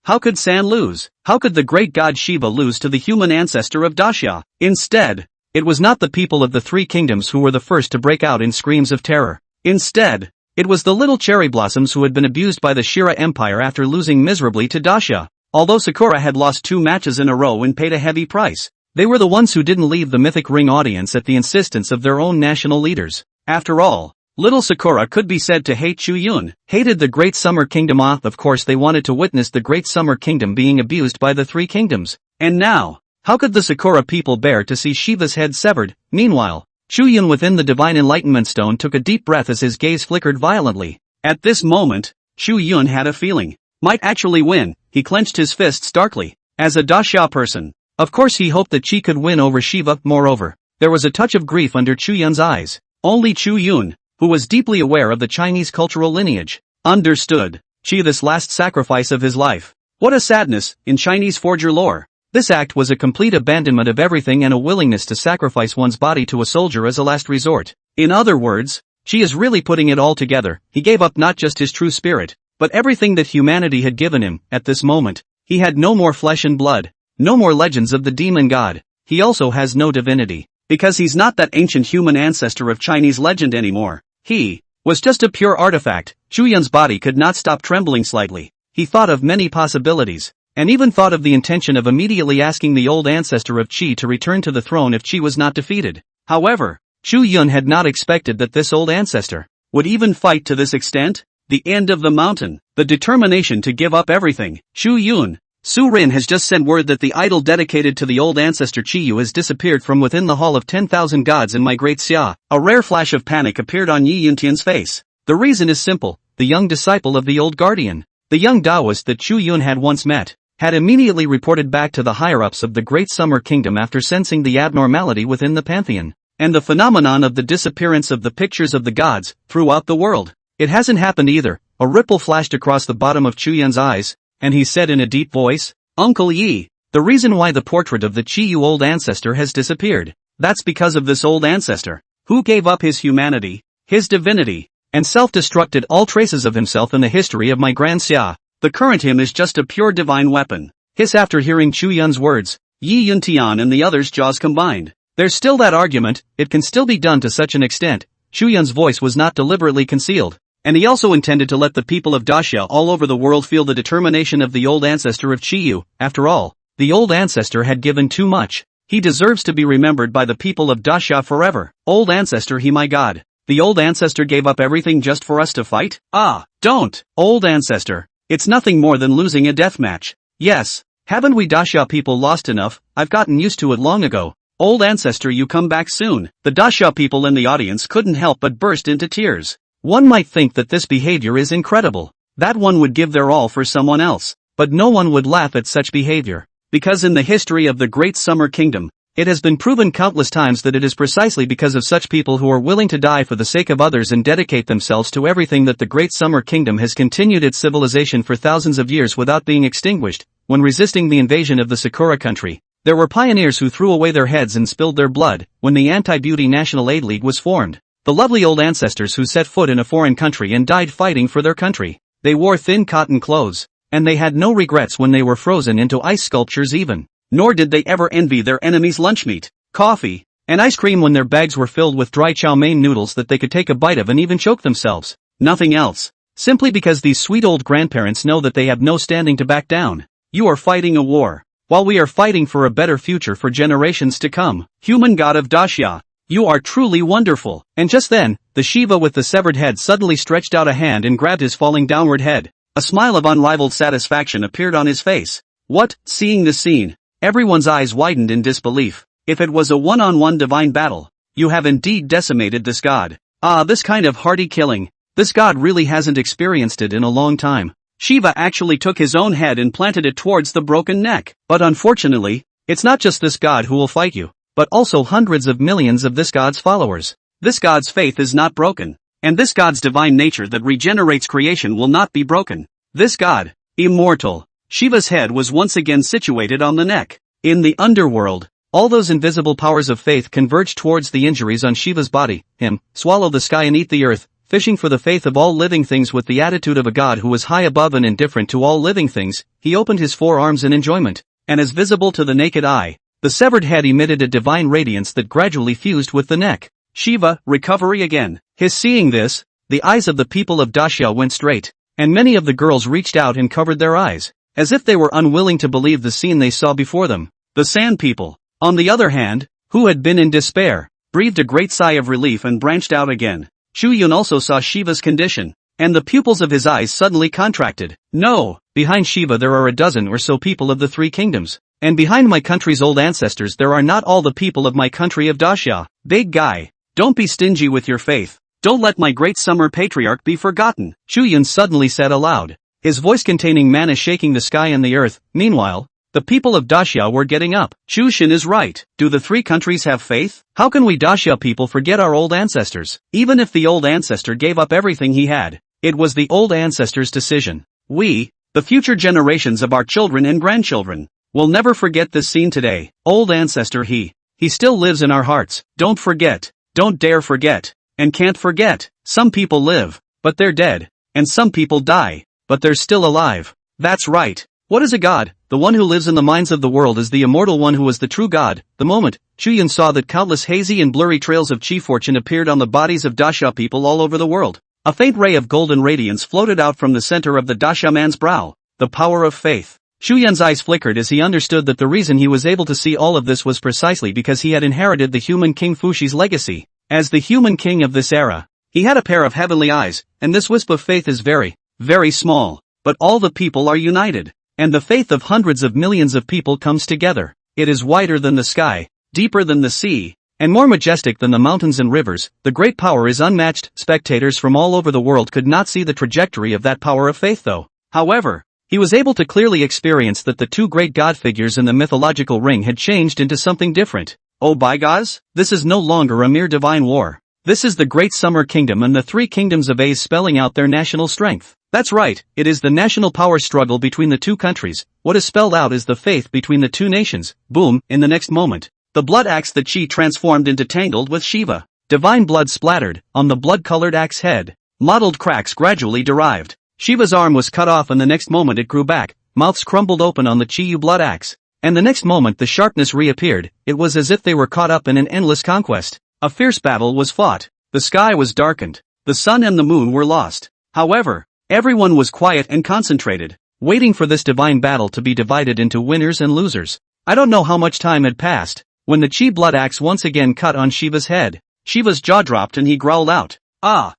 how could San lose? How could the great god Shiva lose to the human ancestor of Daxia? Instead, it was not the people of the three kingdoms who were the first to break out in screams of terror. Instead, it was the little cherry blossoms who had been abused by the Shira Empire after losing miserably to Daxia. Although Sakura had lost 2 matches in a row and paid a heavy price, they were the ones who didn't leave the mythic ring audience at the insistence of their own national leaders. After all, little Sakura could be said to hate Chu Yun, hated the Great Summer Kingdom. Of course they wanted to witness the Great Summer Kingdom being abused by the three kingdoms. And now, how could the Sakura people bear to see Shiva's head severed? Meanwhile, Chu Yun within the Divine Enlightenment Stone took a deep breath as his gaze flickered violently. At this moment, Chu Yun had a feeling. Might actually win. He clenched his fists darkly. As a Daxia person, of course he hoped that Chi could win over Shiva. Moreover, there was a touch of grief under Chu Yun's eyes. Only Chu Yun, who was deeply aware of the Chinese cultural lineage, understood Chi, this last sacrifice of his life. What a sadness, in Chinese forger lore. This act was a complete abandonment of everything and a willingness to sacrifice one's body to a soldier as a last resort. In other words, She is really putting it all together. He gave up not just his true spirit, but everything that humanity had given him. At this moment, he had no more flesh and blood, no more legends of the demon god. He also has no divinity, because he's not that ancient human ancestor of Chinese legend anymore. He was just a pure artifact. Chu Yun's body could not stop trembling slightly. He thought of many possibilities, and even thought of the intention of immediately asking the old ancestor of Qi to return to the throne if Qi was not defeated. However, Chu Yun had not expected that this old ancestor would even fight to this extent. The end of the mountain, the determination to give up everything. Chu Yun. Su Rin has just sent word that the idol dedicated to the old ancestor Qiyu has disappeared from within the Hall of 10,000 Gods in my great Xia. A rare flash of panic appeared on Yi Yuntian's face. The reason is simple: the young disciple of the old guardian, the young Taoist that Chu Yun had once met, had immediately reported back to the higher-ups of the Great Summer Kingdom after sensing the abnormality within the pantheon, and the phenomenon of the disappearance of the pictures of the gods throughout the world. It hasn't happened either. A ripple flashed across the bottom of Chu Yun's eyes, and he said in a deep voice, "Uncle Yi, the reason why the portrait of the Qiyu old ancestor has disappeared, that's because of this old ancestor, who gave up his humanity, his divinity, and self-destructed all traces of himself in the history of my Grand Xia. The current him is just a pure divine weapon." Hiss. After hearing Chu Yun's words, Yi Yuntian and the others' jaws combined. There's still that argument, it can still be done to such an extent. Chu Yun's voice was not deliberately concealed, and he also intended to let the people of Daxia all over the world feel the determination of the old ancestor of Qiyu. After all, the old ancestor had given too much. He deserves to be remembered by the people of Daxia forever. Old ancestor, he, my god. The old ancestor gave up everything just for us to fight? Ah, don't! Old ancestor. It's nothing more than losing a deathmatch. Yes, haven't we Daxia people lost enough? I've gotten used to it long ago. Old ancestor, you come back soon. The Daxia people in the audience couldn't help but burst into tears. One might think that this behavior is incredible, that one would give their all for someone else, but no one would laugh at such behavior, because in the history of the Great Summer Kingdom, it has been proven countless times that it is precisely because of such people who are willing to die for the sake of others and dedicate themselves to everything that the Great Summer Kingdom has continued its civilization for thousands of years without being extinguished. When resisting the invasion of the Sakura country, there were pioneers who threw away their heads and spilled their blood. When the Anti-Beauty National Aid League was formed, the lovely old ancestors who set foot in a foreign country and died fighting for their country, they wore thin cotton clothes, and they had no regrets when they were frozen into ice sculptures even, nor did they ever envy their enemies' lunch meat, coffee, and ice cream when their bags were filled with dry chow mein noodles that they could take a bite of and even choke themselves. Nothing else. Simply because these sweet old grandparents know that they have no standing to back down. You are fighting a war, while we are fighting for a better future for generations to come. Human god of Daxia, you are truly wonderful. And just then, the Shiva with the severed head suddenly stretched out a hand and grabbed his falling downward head. A smile of unrivaled satisfaction appeared on his face. What? Seeing this scene, everyone's eyes widened in disbelief. If it was a one-on-one divine battle, you have indeed decimated this god. Ah, this kind of hearty killing, this god really hasn't experienced it in a long time. Shiva actually took his own head and planted it towards the broken neck. But unfortunately, it's not just this god who will fight you, but also hundreds of millions of this god's followers. This god's faith is not broken, and this god's divine nature that regenerates creation will not be broken. This god, immortal. Shiva's head was once again situated on the neck. In the underworld, all those invisible powers of faith converged towards the injuries on Shiva's body. Him, swallow the sky and eat the earth, fishing for the faith of all living things with the attitude of a god who was high above and indifferent to all living things. He opened his forearms in enjoyment, and as visible to the naked eye, the severed head emitted a divine radiance that gradually fused with the neck. Shiva, recovery again. His seeing this, the eyes of the people of Daxia went straight, and many of the girls reached out and covered their eyes, as if they were unwilling to believe the scene they saw before them. The Sand people, on the other hand, who had been in despair, breathed a great sigh of relief and branched out again. Chu Yun also saw Shiva's condition, and the pupils of his eyes suddenly contracted. No, behind Shiva there are a dozen or so people of the three kingdoms. And behind my country's old ancestors there are not all the people of my country of Daxia. Big guy, don't be stingy with your faith. Don't let my great summer patriarch be forgotten. Chu Yun suddenly said aloud, his voice containing mana shaking the sky and the earth. Meanwhile, the people of Daxia were getting up. Chu Shin is right. Do the three countries have faith? How can we Daxia people forget our old ancestors? Even if the old ancestor gave up everything he had, it was the old ancestor's decision. We, the future generations of our children and grandchildren, we'll never forget this scene today. Old ancestor, he still lives in our hearts. Don't forget. Don't dare forget. And can't forget, some people live, but they're dead. And some people die, but they're still alive. That's right. What is a god? The one who lives in the minds of the world is the immortal one who is the true god. The moment Chu Yun saw that countless hazy and blurry trails of chi fortune appeared on the bodies of Dasha people all over the world. A faint ray of golden radiance floated out from the center of the Dasha man's brow. The power of faith. Chu Yun's eyes flickered as he understood that the reason he was able to see all of this was precisely because he had inherited the human king Fushi's legacy. As the human king of this era, he had a pair of heavenly eyes, and this wisp of faith is very, very small. But all the people are united. And the faith of hundreds of millions of people comes together. It is wider than the sky, deeper than the sea, and more majestic than the mountains and rivers. The great power is unmatched. Spectators from all over the world could not see the trajectory of that power of faith though. However, he was able to clearly experience that the two great god figures in the mythological ring had changed into something different. Oh by gods, this is no longer a mere divine war. This is the Great Summer Kingdom and the three kingdoms of A's spelling out their national strength. That's right, it is the national power struggle between the two countries. What is spelled out is the faith between the two nations. Boom, in the next moment, the blood axe that Chi transformed into tangled with Shiva. Divine blood splattered on the blood-colored axe head. Mottled cracks gradually derived. Shiva's arm was cut off and the next moment it grew back. Mouths crumbled open on the Chi blood axe. And the next moment the sharpness reappeared. It was as if they were caught up in an endless conquest. A fierce battle was fought. The sky was darkened. The sun and the moon were lost. However, everyone was quiet and concentrated, waiting for this divine battle to be divided into winners and losers. I don't know how much time had passed, when the Chi blood axe once again cut on Shiva's head. Shiva's jaw dropped and he growled out.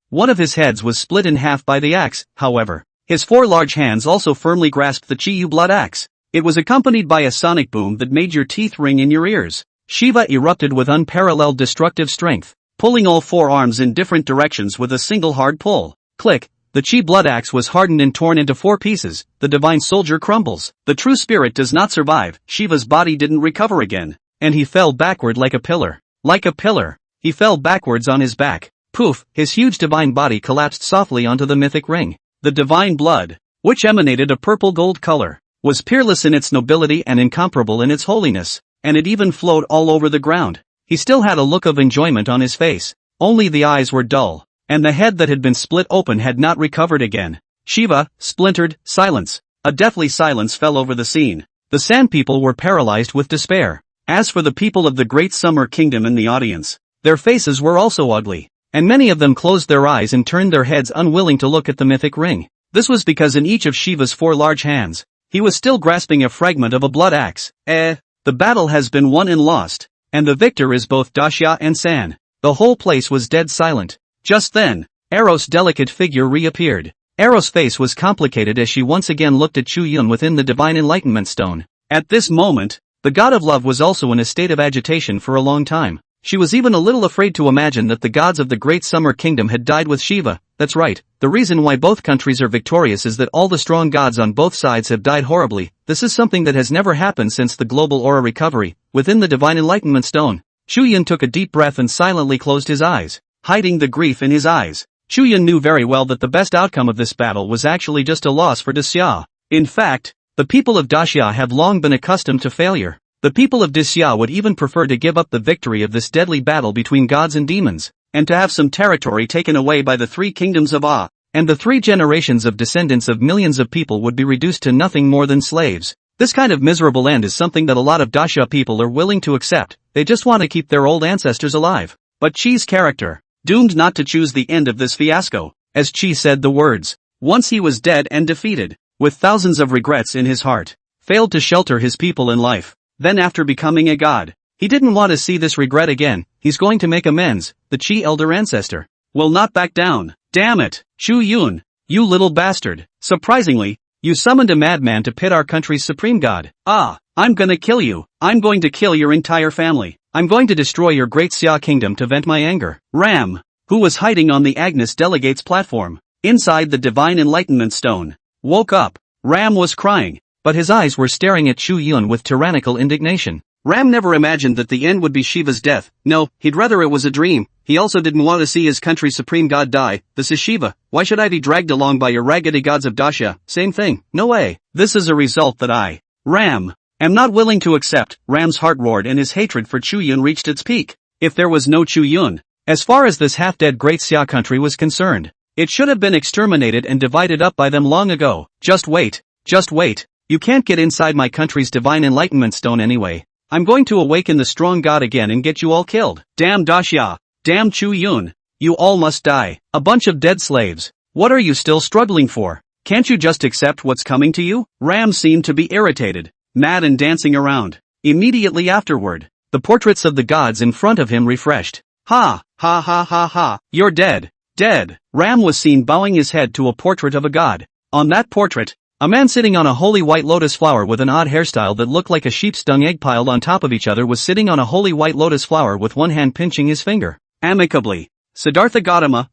One of his heads was split in half by the axe, however. His four large hands also firmly grasped the Chi blood axe. It was accompanied by a sonic boom that made your teeth ring in your ears. Shiva erupted with unparalleled destructive strength, pulling all four arms in different directions with a single hard pull. Click. The Chi blood axe was hardened and torn into four pieces. The divine soldier crumbles. The true spirit does not survive. Shiva's body didn't recover again, and he fell backward like a pillar. Like a pillar, he fell backwards on his back. Poof, his huge divine body collapsed softly onto the mythic ring. The divine blood, which emanated a purple gold color, was peerless in its nobility and incomparable in its holiness, and it even flowed all over the ground. He still had a look of enjoyment on his face, only the eyes were dull, and the head that had been split open had not recovered again. Shiva, splintered, silence. A deathly silence fell over the scene. The Sand people were paralyzed with despair. As for the people of the Great Summer Kingdom in the audience, their faces were also ugly, and many of them closed their eyes and turned their heads unwilling to look at the mythic ring. This was because in each of Shiva's four large hands, he was still grasping a fragment of a blood axe. The battle has been won and lost, and the victor is both Dasha and San. The whole place was dead silent. Just then, Eros' delicate figure reappeared. Eros' face was complicated as she once again looked at Chu Yun within the Divine Enlightenment Stone. At this moment, the god of love was also in a state of agitation for a long time. She was even a little afraid to imagine that the gods of the Great Summer Kingdom had died with Shiva. That's right, the reason why both countries are victorious is that all the strong gods on both sides have died horribly. This is something that has never happened since the global aura recovery. Within the Divine Enlightenment Stone, Chu Yun took a deep breath and silently closed his eyes, hiding the grief in his eyes. Chu Yun knew very well that the best outcome of this battle was actually just a loss for Dasha. In fact, the people of Dasha have long been accustomed to failure. The people of Dasha would even prefer to give up the victory of this deadly battle between gods and demons, and to have some territory taken away by the three kingdoms of A, and the 3 generations of descendants of millions of people would be reduced to nothing more than slaves. This kind of miserable end is something that a lot of Dasha people are willing to accept. They just want to keep their old ancestors alive. But Chi's character, doomed not to choose the end of this fiasco, as Chi said the words. Once he was dead and defeated, with thousands of regrets in his heart, failed to shelter his people in life. Then after becoming a god, he didn't want to see this regret again. He's going to make amends. The Chi elder ancestor will not back down. Damn it, Chu Yun, you little bastard. Surprisingly, you summoned a madman to pit our country's supreme god. I'm gonna kill you. I'm going to kill your entire family. I'm going to destroy your great Xia kingdom to vent my anger. Ram, who was hiding on the Agnes Delegate's platform, inside the Divine Enlightenment Stone, woke up. Ram was crying, but his eyes were staring at Chu Yun with tyrannical indignation. Ram never imagined that the end would be Shiva's death. No, he'd rather it was a dream. He also didn't want to see his country's supreme god die. This is Shiva. Why should I be dragged along by your raggedy gods of Dasha? Same thing. No way. This is a result that I, Ram, am not willing to accept. Ram's heart roared and his hatred for Chu Yun reached its peak. If there was no Chu Yun, As far as this half-dead Great Xia country was concerned, it should have been exterminated and divided up by them long ago. Just wait. You can't get inside my country's divine enlightenment stone anyway. I'm going to awaken the strong god again and get you all killed. Damn Daxia. Damn Chu Yun. You all must die. A bunch of dead slaves. What are you still struggling for? Can't you just accept what's coming to you? Ram seemed to be irritated, mad and dancing around. Immediately afterward, the portraits of the gods in front of him refreshed. Ha, ha ha ha ha, you're dead. Dead. Ram was seen bowing his head to a portrait of a god. On that portrait, a man sitting on a holy white lotus flower with an odd hairstyle that looked like a sheep's dung egg piled on top of each other was sitting on a holy white lotus flower with one hand pinching his finger. Amicably. Siddhartha Gautama,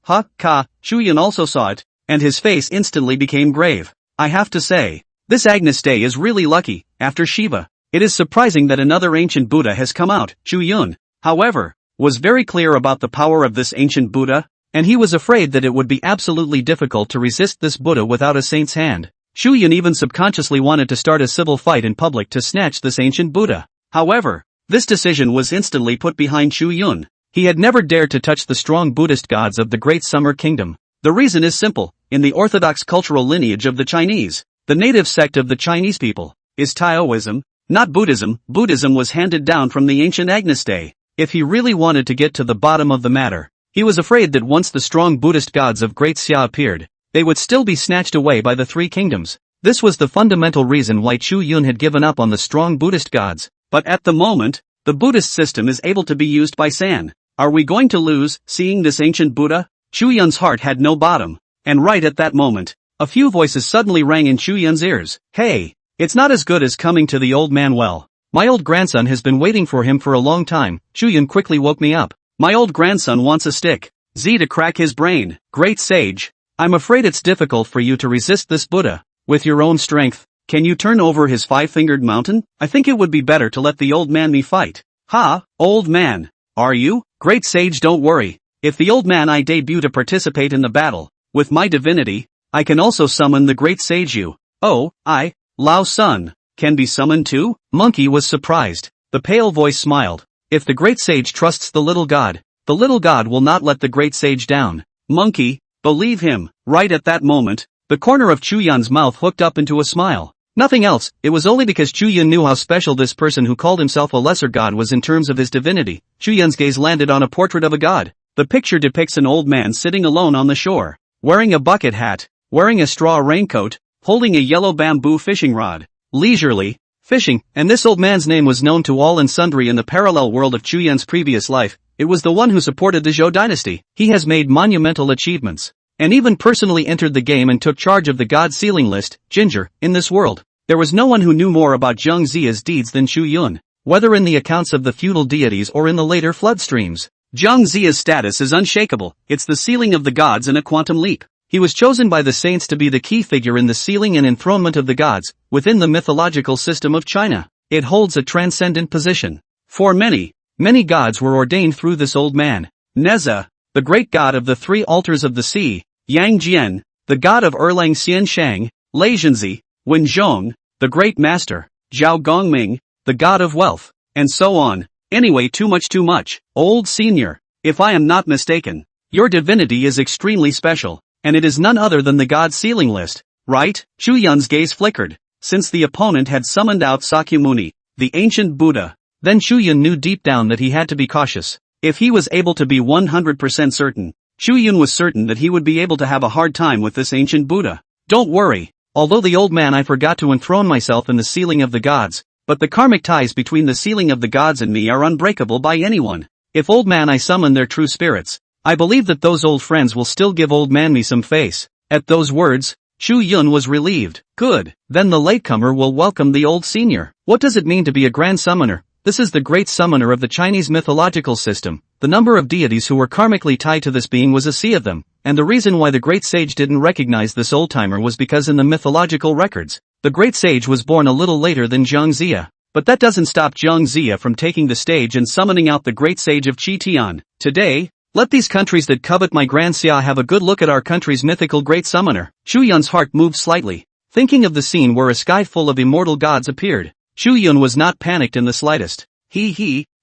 Chu Yun also saw it, and his face instantly became grave. I have to say, this Agnes Day is really lucky. After Shiva, it is surprising that another ancient Buddha has come out. Chu Yun, however, was very clear about the power of this ancient Buddha, and he was afraid that it would be absolutely difficult to resist this Buddha without a saint's hand. Chu Yun even subconsciously wanted to start a civil fight in public to snatch this ancient Buddha. However, this decision was instantly put behind Chu Yun. He had never dared to touch the strong Buddhist gods of the Great Summer Kingdom. The reason is simple. In the orthodox cultural lineage of the Chinese, the native sect of the Chinese people is Taoism, not Buddhism. Buddhism was handed down from the ancient Agnes Day. If he really wanted to get to the bottom of the matter, he was afraid that once the strong Buddhist gods of Great Xia appeared, they would still be snatched away by the three kingdoms. This was the fundamental reason why Chu Yun had given up on the strong Buddhist gods. But at the moment, the Buddhist system is able to be used by San. Are we going to lose, seeing this ancient Buddha? Chu Yun's heart had no bottom. And right at that moment, a few voices suddenly rang in Chu Yun's ears. Hey, it's not as good as coming to the old man well. My old grandson has been waiting for him for a long time. Chu Yun quickly woke me up. My old grandson wants a stick. Z to crack his brain. Great sage. I'm afraid it's difficult for you to resist this Buddha. With your own strength, can you turn over his five-fingered mountain? I think it would be better to let the old man me fight. Ha, old man. Are you? Great sage, don't worry. If the old man I debut to participate in the battle, with my divinity, I can also summon the great sage you. Oh, I, Lao Sun, can be summoned too? Monkey was surprised. The pale voice smiled. If the great sage trusts the little god will not let the great sage down. Monkey, believe him. Right at that moment, the corner of Chu Yun's mouth hooked up into a smile. Nothing else. It was only because Chu Yun knew how special this person who called himself a lesser god was in terms of his divinity. Chu Yun's gaze landed on a portrait of a god. The picture depicts an old man sitting alone on the shore, wearing a bucket hat, wearing a straw raincoat, holding a yellow bamboo fishing rod, leisurely fishing, and this old man's name was known to all and sundry in the parallel world of Chu Yun's previous life. It was the one who supported the Zhou dynasty. He has made monumental achievements, and even personally entered the game and took charge of the god sealing list, Ginger, in this world. There was no one who knew more about Zheng Zia's deeds than Chu Yun, whether in the accounts of the feudal deities or in the later flood streams. Zheng Zia's status is unshakable. It's the sealing of the gods in a quantum leap. He was chosen by the saints to be the key figure in the sealing and enthronement of the gods, within the mythological system of China. It holds a transcendent position. For many gods were ordained through this old man. Neza, the great god of the three altars of the sea, Yang Jian, the god of Erlang Xian Shang, Lei Zhenzi, Wen Zhong, the great master, Zhao Gongming, the god of wealth, and so on. Anyway, too much. Old senior, if I am not mistaken, your divinity is extremely special, and it is none other than the god sealing list, right? Chu Yun's gaze flickered, since the opponent had summoned out Sakyamuni, the ancient Buddha. Then Chu Yun knew deep down that he had to be cautious. If he was able to be 100% certain, Chu Yun was certain that he would be able to have a hard time with this ancient Buddha. Don't worry, although the old man I forgot to enthrone myself in the sealing of the gods, but the karmic ties between the sealing of the gods and me are unbreakable by anyone. If old man I summon their true spirits, I believe that those old friends will still give old man me some face. At those words, Chu Yun was relieved. Good, then the latecomer will welcome the old senior. What does it mean to be a grand summoner? This is the great summoner of the Chinese mythological system. The number of deities who were karmically tied to this being was a sea of them, and the reason why the great sage didn't recognize this old-timer was because in the mythological records, the great sage was born a little later than Zheng Zia. But that doesn't stop Zheng Zia from taking the stage and summoning out the great sage of Qitian. Today, let these countries that covet my Grand Xia have a good look at our country's mythical great summoner. Chu Yun's heart moved slightly, thinking of the scene where a sky full of immortal gods appeared. Chu Yun was not panicked in the slightest.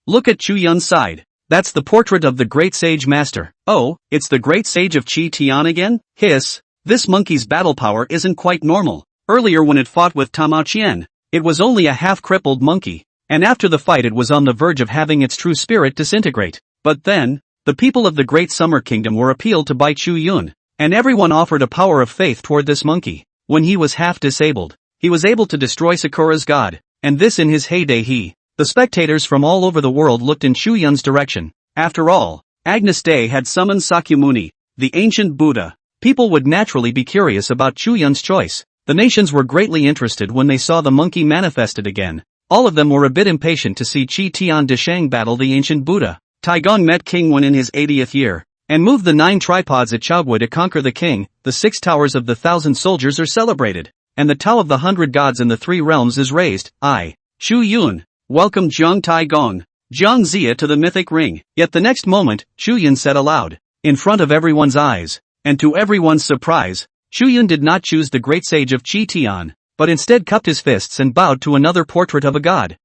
Look at Chu Yun's side. That's the portrait of the great sage master. Oh, it's the great sage of Qi Tian again? Hiss. This monkey's battle power isn't quite normal. Earlier when it fought with Tamao Qian, it was only a half-crippled monkey, and after the fight it was on the verge of having its true spirit disintegrate. But then, the people of the Great Summer Kingdom were appealed to by Chu Yun, and everyone offered a power of faith toward this monkey. When he was half-disabled, he was able to destroy Sakura's god, and this in his heyday the spectators from all over the world looked in Chu Yun's direction. After all, Agnus Dei had summoned Sakyamuni, the ancient Buddha. People would naturally be curious about Chu Yun's choice. The nations were greatly interested when they saw the monkey manifested again. All of them were a bit impatient to see Qi Tian Deshang battle the ancient Buddha. Taigong met King Wen in his 80th year, and moved the 9 tripods at Chaogui to conquer the king. The 6 towers of the 1,000 soldiers are celebrated, and the Tao of the 100 gods in the 3 realms is raised. I, Chu Yun, welcome Jiang Taigong, Jiang Zia to the mythic ring. Yet the next moment, Chu Yun said aloud, in front of everyone's eyes, and to everyone's surprise, Chu Yun did not choose the great sage of Qi Tian, but instead cupped his fists and bowed to another portrait of a god.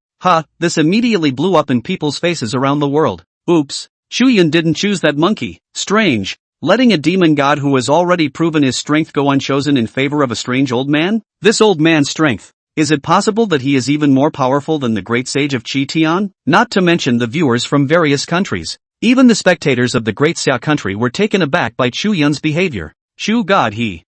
This immediately blew up in people's faces around the world. Oops, Chu Yun didn't choose that monkey. Strange, letting a demon god who has already proven his strength go unchosen in favor of a strange old man? This old man's strength. Is it possible that he is even more powerful than the great sage of Qi Tian? Not to mention the viewers from various countries. Even the spectators of the great Xia country were taken aback by Chu Yun's behavior. Chu god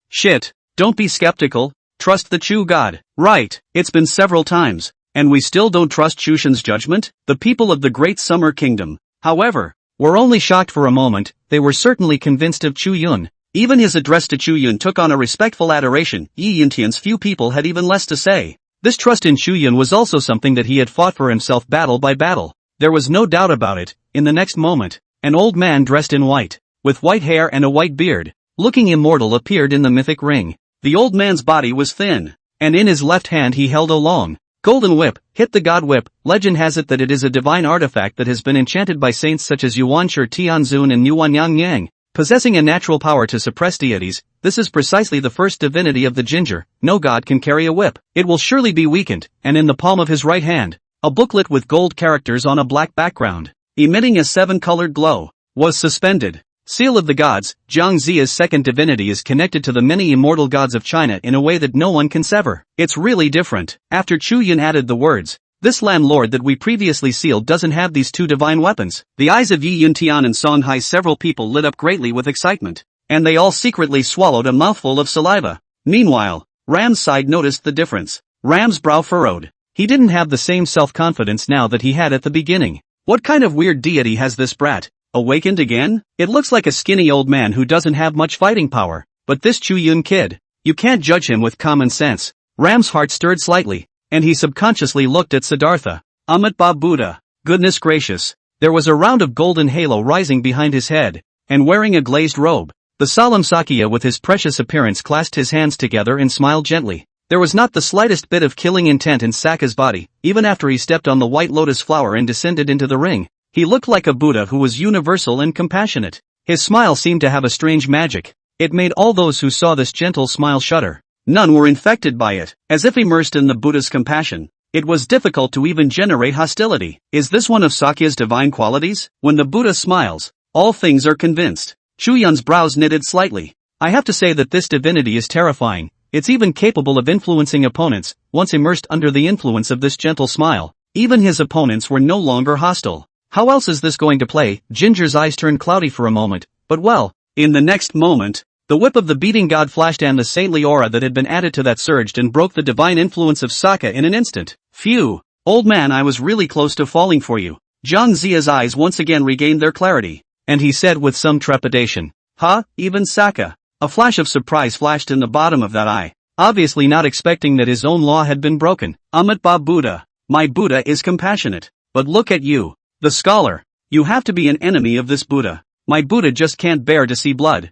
Shit, don't be skeptical, trust the Chu god. Right, it's been several times, and we still don't trust Chu Shen's judgment? The people of the Great Summer Kingdom, however, were only shocked for a moment. They were certainly convinced of Chu Yun. Even his address to Chu Yun took on a respectful adoration. Yi Yuntian's few people had even less to say. This trust in Chu Yun was also something that he had fought for himself battle by battle. There was no doubt about it. In the next moment, an old man dressed in white, with white hair and a white beard, looking immortal appeared in the mythic ring. The old man's body was thin, and in his left hand he held a long, golden whip. Hit the god whip. Legend has it that it is a divine artifact that has been enchanted by saints such as Yuan Shi Tianzun and Yuanyang Yang, possessing a natural power to suppress deities. This is precisely the first divinity of the ginger. No god can carry a whip. It will surely be weakened, and in the palm of his right hand, a booklet with gold characters on a black background, emitting a 7-colored glow, was suspended. Seal of the gods. Jiang Zia's second divinity is connected to the many immortal gods of China in a way that no one can sever. It's really different. After Chu Yun added the words, this landlord that we previously sealed doesn't have these 2 divine weapons. The eyes of Yi Yuntian and Song Hai several people lit up greatly with excitement, and they all secretly swallowed a mouthful of saliva. Meanwhile, Ram's side noticed the difference. Ram's brow furrowed. He didn't have the same self-confidence now that he had at the beginning. What kind of weird deity has this brat awakened again? It looks like a skinny old man who doesn't have much fighting power. But this Chu Yun kid, you can't judge him with common sense. Ram's heart stirred slightly, and he subconsciously looked at Siddhartha. Amitabha Buddha. Goodness gracious. There was a round of golden halo rising behind his head, and wearing a glazed robe, the solemn Sakya with his precious appearance clasped his hands together and smiled gently. There was not the slightest bit of killing intent in Saka's body. Even after he stepped on the white lotus flower and descended into the ring, he looked like a Buddha who was universal and compassionate. His smile seemed to have a strange magic. It made all those who saw this gentle smile shudder. None were infected by it. As if immersed in the Buddha's compassion, it was difficult to even generate hostility. Is this one of Sakya's divine qualities? When the Buddha smiles, all things are convinced. Chu Yun's brows knitted slightly. I have to say that this divinity is terrifying. It's even capable of influencing opponents. Once immersed under the influence of this gentle smile, even his opponents were no longer hostile. How else is this going to play? Ginger's eyes turned cloudy for a moment, but well, in the next moment, the whip of the beating god flashed and the saintly aura that had been added to that surged and broke the divine influence of Saka in an instant. Phew, old man, I was really close to falling for you. Jiang Zia's eyes once again regained their clarity, and he said with some trepidation, even Saka? A flash of surprise flashed in the bottom of that eye, obviously not expecting that his own law had been broken. Amitabha Buddha, my Buddha is compassionate, but look at you, the scholar. You have to be an enemy of this Buddha. My Buddha just can't bear to see blood.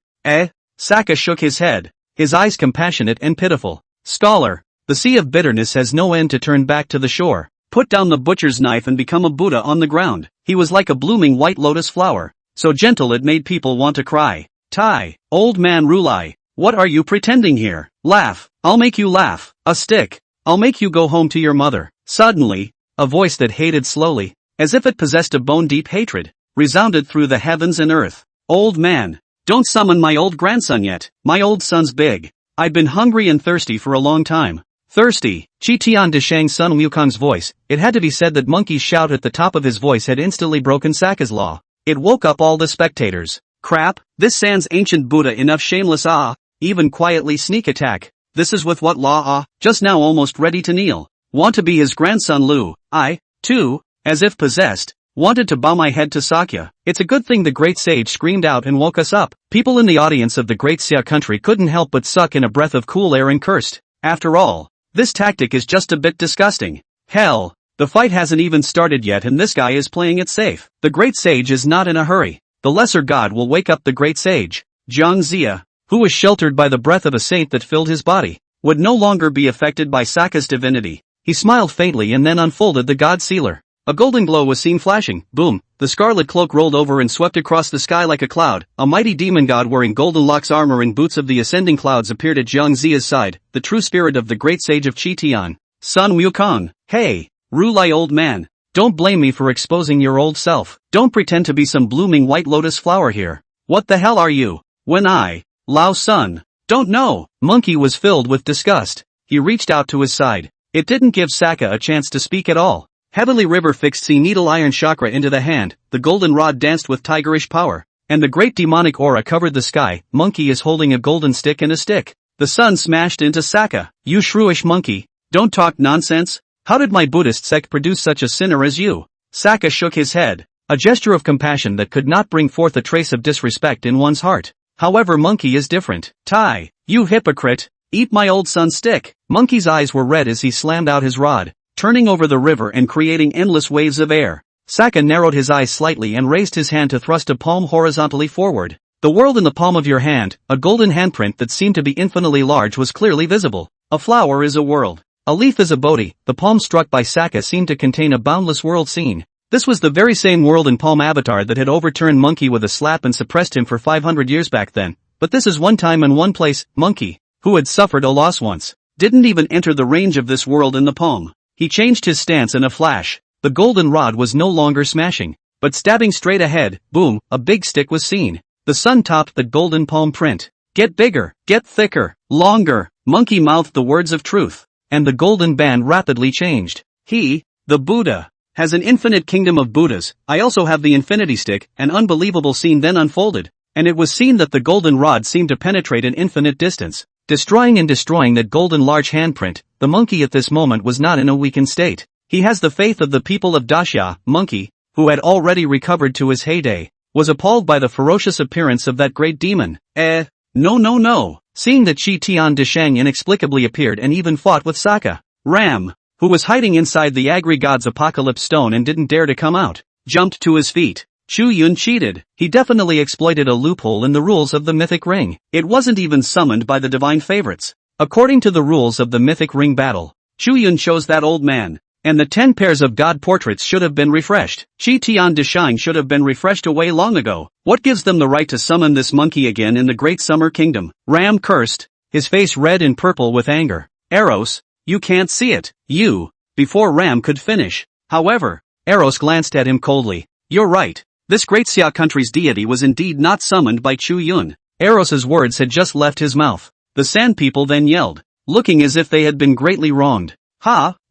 Saka shook his head, his eyes compassionate and pitiful. Scholar, the sea of bitterness has no end to turn back to the shore. Put down the butcher's knife and become a Buddha on the ground. He was like a blooming white lotus flower, so gentle it made people want to cry. Tai, old man Rulai, what are you pretending here? Laugh, I'll make you laugh. A stick, I'll make you go home to your mother. Suddenly, a voice that hated slowly, as if it possessed a bone-deep hatred, resounded through the heavens and earth. Old man, don't summon my old grandson yet. My old son's big. I've been hungry and thirsty for a long time. Thirsty. Chi Tian de Shang's son Wukong's voice. It had to be said that Monkey's shout at the top of his voice had instantly broken Saka's law. It woke up all the spectators. Crap, this sans ancient Buddha enough shameless even quietly sneak attack. This is with what law just now almost ready to kneel. Want to be his grandson Lu. I, too, as if possessed, wanted to bow my head to Sakya. It's a good thing the great sage screamed out and woke us up. People in the audience of the great Xia country couldn't help but suck in a breath of cool air and cursed. After all, this tactic is just a bit disgusting. Hell, the fight hasn't even started yet and this guy is playing it safe. The great sage is not in a hurry. The lesser god will wake up the great sage. Jiang Xia, who was sheltered by the breath of a saint that filled his body, would no longer be affected by Saka's divinity. He smiled faintly and then unfolded the god sealer. A golden glow was seen flashing. Boom, the scarlet cloak rolled over and swept across the sky like a cloud. A mighty demon god wearing golden locks armor and boots of the ascending clouds appeared at Jiang Zia's side, the true spirit of the great sage of Qitian. Son Wukong. Hey, Rulai old man. Don't blame me for exposing your old self. Don't pretend to be some blooming white lotus flower here. What the hell are you? When I, Lao son, don't know. Monkey was filled with disgust. He reached out to his side. It didn't give Saka a chance to speak at all. Heavenly River fixed sea needle iron chakra into the hand, the golden rod danced with tigerish power, and the great demonic aura covered the sky. Monkey is holding a golden stick and a stick. The sun smashed into Saka. You shrewish monkey, don't talk nonsense. How did my Buddhist sect produce such a sinner as you? Saka shook his head, a gesture of compassion that could not bring forth a trace of disrespect in one's heart. However, Monkey is different. Tai, you hypocrite, eat my old son's stick. Monkey's eyes were red as he slammed out his rod, turning over the river and creating endless waves of air. Saka narrowed his eyes slightly and raised his hand to thrust a palm horizontally forward. The world in the palm of your hand, a golden handprint that seemed to be infinitely large was clearly visible. A flower is a world. A leaf is a Bodhi. The palm struck by Saka seemed to contain a boundless world scene. This was the very same world and palm avatar that had overturned Monkey with a slap and suppressed him for 500 years back then. But this is one time and one place. Monkey, who had suffered a loss once, didn't even enter the range of this world in the palm. He changed his stance in a flash. The golden rod was no longer smashing, but stabbing straight ahead. Boom, a big stick was seen. The sun topped the golden palm print. Get bigger, get thicker, longer. Monkey mouthed the words of truth, and the golden band rapidly changed. He, the Buddha, has an infinite kingdom of Buddhas. I also have the infinity stick. An unbelievable scene then unfolded, and it was seen that the golden rod seemed to penetrate an infinite distance, destroying that golden large handprint. The monkey at this moment was not in a weakened state. He has the faith of the people of Daxia. Monkey, who had already recovered to his heyday, was appalled by the ferocious appearance of that great demon. No. Seeing that Chi Tian de Shang inexplicably appeared and even fought with Saka. Ram, who was hiding inside the Agri god's apocalypse stone and didn't dare to come out, jumped to his feet. Chu Yun cheated. He definitely exploited a loophole in the rules of the mythic ring. It wasn't even summoned by the divine favorites. According to the rules of the mythic ring battle, Chu Yun chose that old man, and the 10 pairs of god portraits should have been refreshed. Chi Tian de Shang should have been refreshed away long ago. What gives them the right to summon this monkey again in the great summer kingdom? Ram cursed, his face red and purple with anger. Eros, you can't see it. Before Ram could finish. However, Eros glanced at him coldly. You're right. This great Xia country's deity was indeed not summoned by Chu Yun. Eros's words had just left his mouth. The sand people then yelled, looking as if they had been greatly wronged.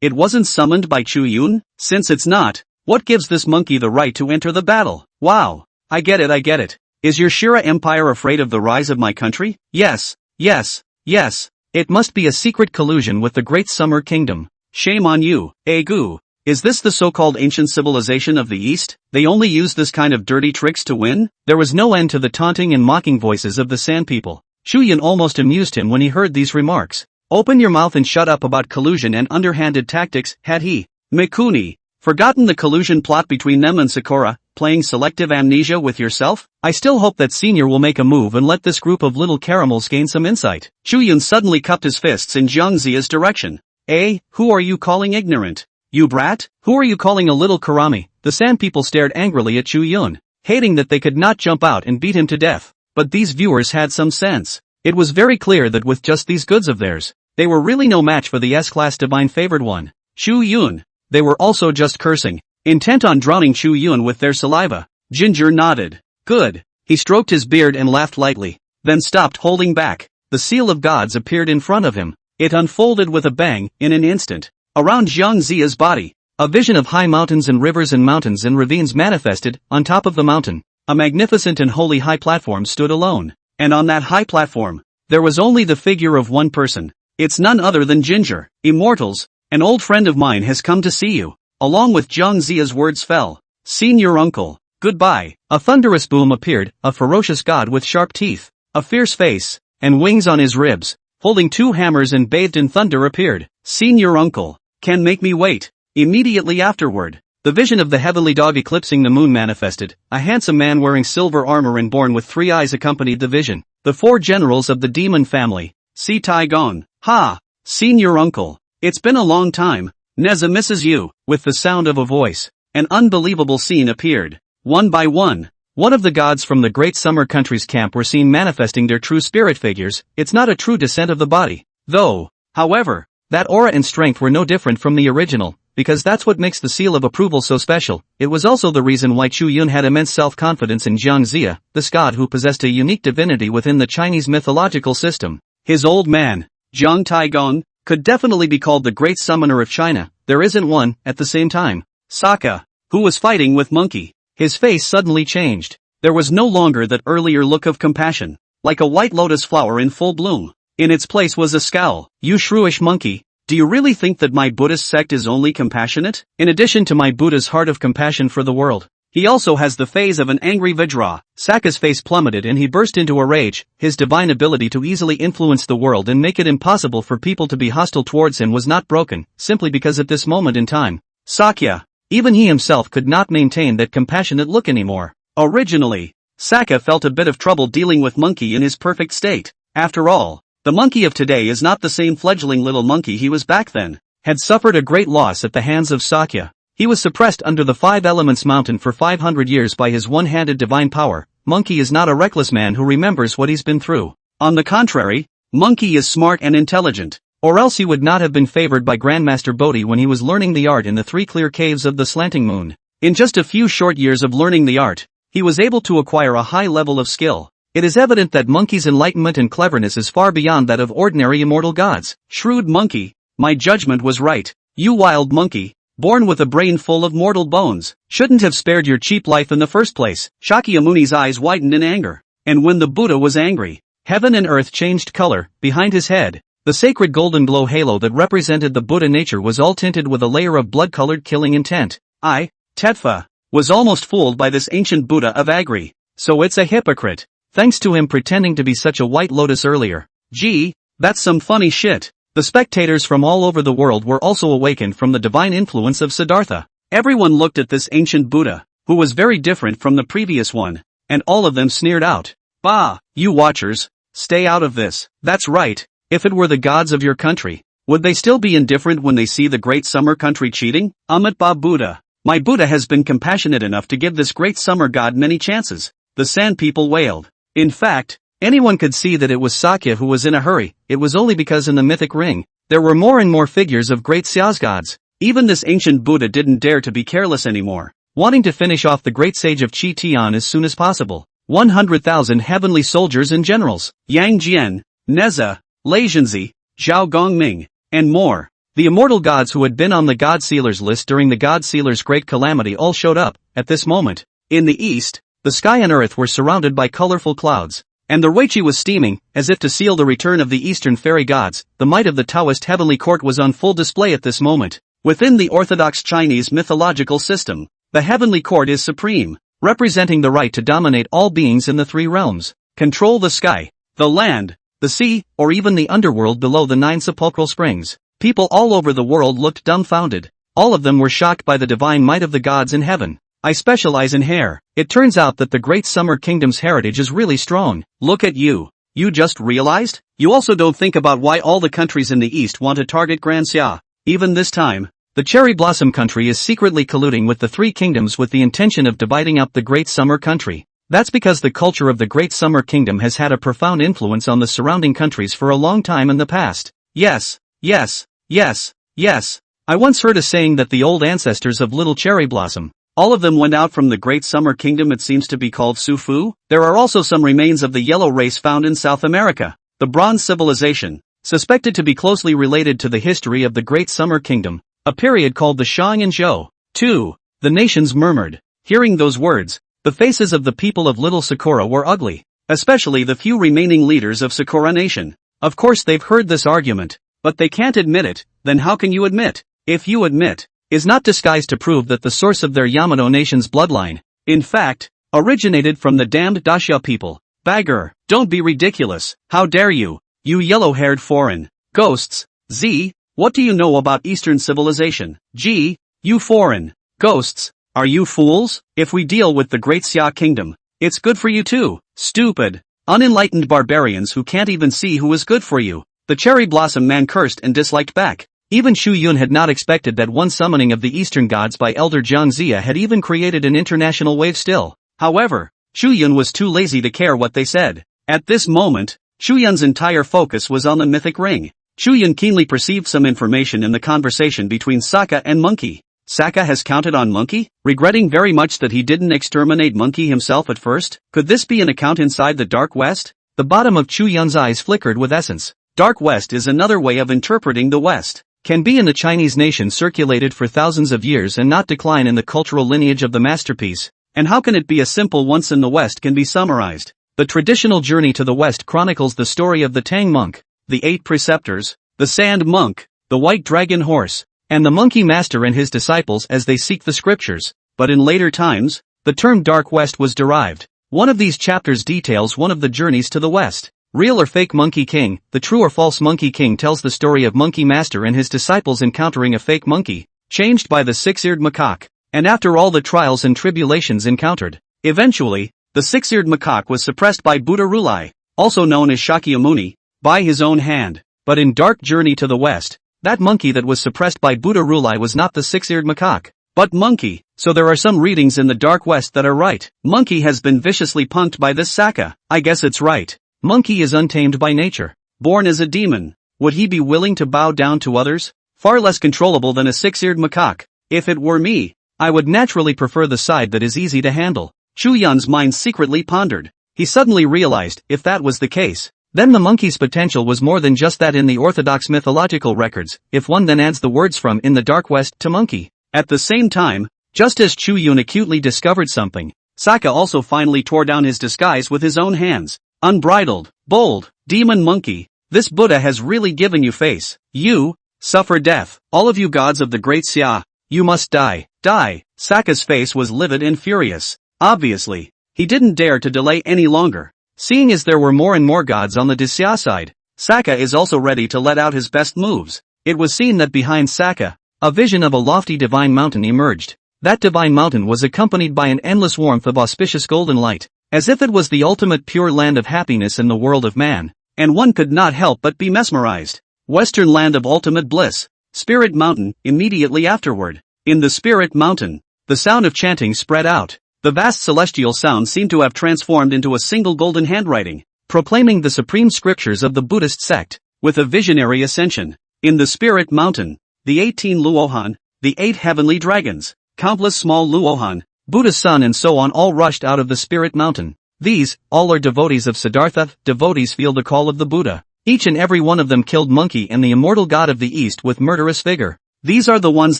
It wasn't summoned by Chu Yun? Since it's not, what gives this monkey the right to enter the battle? Wow. I get it. Is your Shira Empire afraid of the rise of my country? Yes. It must be a secret collusion with the great summer kingdom. Shame on you, Agu. Is this the so-called ancient civilization of the East? They only use this kind of dirty tricks to win? There was no end to the taunting and mocking voices of the sand people. Chu Yun almost amused him when he heard these remarks. Open your mouth and shut up about collusion and underhanded tactics. Had he, Mikuni, forgotten the collusion plot between them and Sakura, playing selective amnesia with yourself? I still hope that Senior will make a move and let this group of little caramels gain some insight. Chu Yun suddenly cupped his fists in Jiang Zia's direction. Who are you calling ignorant? You brat? Who are you calling a little karami? The sand people stared angrily at Chu Yun, hating that they could not jump out and beat him to death. But these viewers had some sense. It was very clear that with just these goods of theirs, they were really no match for the S-class divine favored one, Chu Yun. They were also just cursing, intent on drowning Chu Yun with their saliva. Ginger nodded. Good. He stroked his beard and laughed lightly, then stopped holding back. The seal of gods appeared in front of him. It unfolded with a bang, in an instant. Around Zhang Ziya's body, a vision of high mountains and rivers and mountains and ravines manifested. On top of the mountain, a magnificent and holy high platform stood alone. And on that high platform, there was only the figure of one person. It's none other than Ginger. Immortals, an old friend of mine has come to see you. Along with Zhang Ziya's words fell. Seen your uncle. Goodbye. A thunderous boom appeared, a ferocious god with sharp teeth, a fierce face, and wings on his ribs, holding two hammers and bathed in thunder appeared. Seen your uncle. Can make me wait. Immediately afterward, the vision of the heavenly dog eclipsing the moon manifested. A handsome man wearing silver armor and born with 3 eyes accompanied the vision. The 4 generals of the demon family. Si Tai Gong. Ha! Seen your uncle. It's been a long time. Neza misses you. With the sound of a voice, an unbelievable scene appeared. One by one of the gods from the Great Summer Country's camp were seen manifesting their true spirit figures. It's not a true descent of the body, though. However, that aura and strength were no different from the original, because that's what makes the seal of approval so special. It was also the reason why Chu Yun had immense self-confidence in Zhang Ziya, this god who possessed a unique divinity within the Chinese mythological system. His old man, Zhang Taigong, could definitely be called the great summoner of China. There isn't one. At the same time, Saka, who was fighting with Monkey, his face suddenly changed. There was no longer that earlier look of compassion, like a white lotus flower in full bloom. In its place was a scowl. You shrewish monkey, do you really think that my Buddhist sect is only compassionate? In addition to my Buddha's heart of compassion for the world, he also has the phase of an angry Vajra. Saka's face plummeted and he burst into a rage. His divine ability to easily influence the world and make it impossible for people to be hostile towards him was not broken, simply because at this moment in time, Sakya, even he himself could not maintain that compassionate look anymore. Originally, Saka felt a bit of trouble dealing with Monkey in his perfect state. After all, the monkey of today is not the same fledgling little monkey he was back then. Had suffered a great loss at the hands of Sakya. He was suppressed under the 5 Elements mountain for 500 years by his one-handed divine power. Monkey is not a reckless man who remembers what he's been through. On the contrary, Monkey is smart and intelligent, or else he would not have been favored by Grandmaster Bodhi when he was learning the art in the 3 clear caves of the slanting moon. In just a few short years of learning the art, he was able to acquire a high level of skill. It is evident that Monkey's enlightenment and cleverness is far beyond that of ordinary immortal gods. Shrewd monkey, my judgment was right. You wild monkey, born with a brain full of mortal bones, shouldn't have spared your cheap life in the first place. Shakyamuni's eyes widened in anger. And when the Buddha was angry, heaven and earth changed color. Behind his head, the sacred golden glow halo that represented the Buddha nature was all tinted with a layer of blood-colored killing intent. I, Tetfa, was almost fooled by this ancient Buddha of Agri. So it's a hypocrite. Thanks to him pretending to be such a white lotus earlier. Gee, that's some funny shit. The spectators from all over the world were also awakened from the divine influence of Siddhartha. Everyone looked at this ancient Buddha, who was very different from the previous one, and all of them sneered out. Bah, you watchers, stay out of this. That's right, if it were the gods of your country, would they still be indifferent when they see the great summer country cheating? Amit Ba Buddha. My Buddha has been compassionate enough to give this great summer god many chances. The sand people wailed. In fact, anyone could see that it was Sakya who was in a hurry. It was only because in the mythic ring, there were more and more figures of great Xia's gods. Even this ancient Buddha didn't dare to be careless anymore, wanting to finish off the great sage of Qi Tian as soon as possible. 100,000 heavenly soldiers and generals, Yang Jian, Neza, Lei Zhenzi, Zhao Gongming, and more. The immortal gods who had been on the God Sealer's list during the God Sealer's great calamity all showed up. At this moment, in the east, the sky and earth were surrounded by colorful clouds, and the Weiqi was steaming, as if to seal the return of the eastern fairy gods. The might of the Taoist heavenly court was on full display at this moment. Within the orthodox Chinese mythological system, the heavenly court is supreme, representing the right to dominate all beings in the 3 realms, control the sky, the land, the sea, or even the underworld below the 9 sepulchral springs. People all over the world looked dumbfounded. All of them were shocked by the divine might of the gods in heaven. I specialize in hair. It turns out that the Great Summer Kingdom's heritage is really strong. Look at you. You just realized? You also don't think about why all the countries in the east want to target Grand Xia. Even this time, the Cherry Blossom country is secretly colluding with the 3 kingdoms with the intention of dividing up the Great Summer country. That's because the culture of the Great Summer Kingdom has had a profound influence on the surrounding countries for a long time in the past. Yes, yes, yes, yes. I once heard a saying that the old ancestors of Little Cherry Blossom, All of them went out from the Great Summer Kingdom, it seems to be called Sufu. There are also some remains of the yellow race found in South America. The Bronze Civilization, suspected to be closely related to the history of the Great Summer Kingdom, a period called the Shang and Zhou. 2. The nations murmured. Hearing those words, the faces of the people of Little Sakura were ugly, especially the few remaining leaders of Sakura Nation. Of course they've heard this argument, but they can't admit it. Then how can you admit? If you admit, is not disguised to prove that the source of their Yamato nation's bloodline, in fact, originated from the damned Daxia people. Bagger, don't be ridiculous. How dare you? You yellow-haired foreign ghosts. Z, what do you know about Eastern civilization? G, you foreign ghosts, are you fools? If we deal with the Great Xia Kingdom, it's good for you too. Stupid, unenlightened barbarians who can't even see who is good for you. The cherry blossom man cursed and disliked back. Even Chu Yun had not expected that one summoning of the Eastern gods by Elder Jiang Zia had even created an international wave still. However, Chu Yun was too lazy to care what they said. At this moment, Chu Yun's entire focus was on the mythic ring. Chu Yun keenly perceived some information in the conversation between Sokka and Monkey. Sokka has counted on Monkey, regretting very much that he didn't exterminate Monkey himself at first. Could this be an account inside the Dark West? The bottom of Chu Yun's eyes flickered with essence. Dark West is another way of interpreting the West. Can be in the Chinese nation circulated for thousands of years and not decline in the cultural lineage of the masterpiece. And how can it be a simple once in the West can be summarized? The traditional journey to the West chronicles the story of the Tang monk, the 8 preceptors, the sand monk, the white dragon horse, and the monkey master and his disciples as they seek the scriptures. But in later times, the term Dark West was derived. One of these chapters details one of the journeys to the West. Real or fake Monkey King. The true or false Monkey King tells the story of Monkey Master and his disciples encountering a fake monkey, changed by the six-eared macaque. And after all the trials and tribulations encountered, eventually, the six-eared macaque was suppressed by Buddha Rulai, also known as Shakyamuni, by his own hand. But in Dark Journey to the West, that monkey that was suppressed by Buddha Rulai was not the six-eared macaque, but Monkey. So there are some readings in the Dark West that are right. Monkey has been viciously punked by this Sokka. I guess it's right. Monkey is untamed by nature, born as a demon. Would he be willing to bow down to others? Far less controllable than a six-eared macaque. If it were me, I would naturally prefer the side that is easy to handle. Chu Yun's mind secretly pondered. He suddenly realized, if that was the case, then the monkey's potential was more than just that in the orthodox mythological records, if one then adds the words from in the Dark West to monkey. At the same time, just as Chu Yun acutely discovered something, Sokka also finally tore down his disguise with his own hands. Unbridled, bold, demon monkey, this Buddha has really given you face. You, suffer death. All of you gods of the Great Xia, you must die. Die. Sokka's face was livid and furious. Obviously, he didn't dare to delay any longer. Seeing as there were more and more gods on the Xia side, Sokka is also ready to let out his best moves. It was seen that behind Sokka, a vision of a lofty divine mountain emerged. That divine mountain was accompanied by an endless warmth of auspicious golden light, as if it was the ultimate pure land of happiness in the world of man, and one could not help but be mesmerized. Western land of ultimate bliss, Spirit Mountain. Immediately afterward, in the Spirit Mountain, the sound of chanting spread out. The vast celestial sound seemed to have transformed into a single golden handwriting, proclaiming the supreme scriptures of the Buddhist sect, with a visionary ascension. In the Spirit Mountain, the 18 Luohan, the 8 heavenly dragons, countless small Luohan, Buddha's son and so on all rushed out of the Spirit Mountain. These, all are devotees of Siddhartha. Devotees feel the call of the Buddha. Each and every one of them killed Monkey and the immortal god of the East with murderous vigor. These are the ones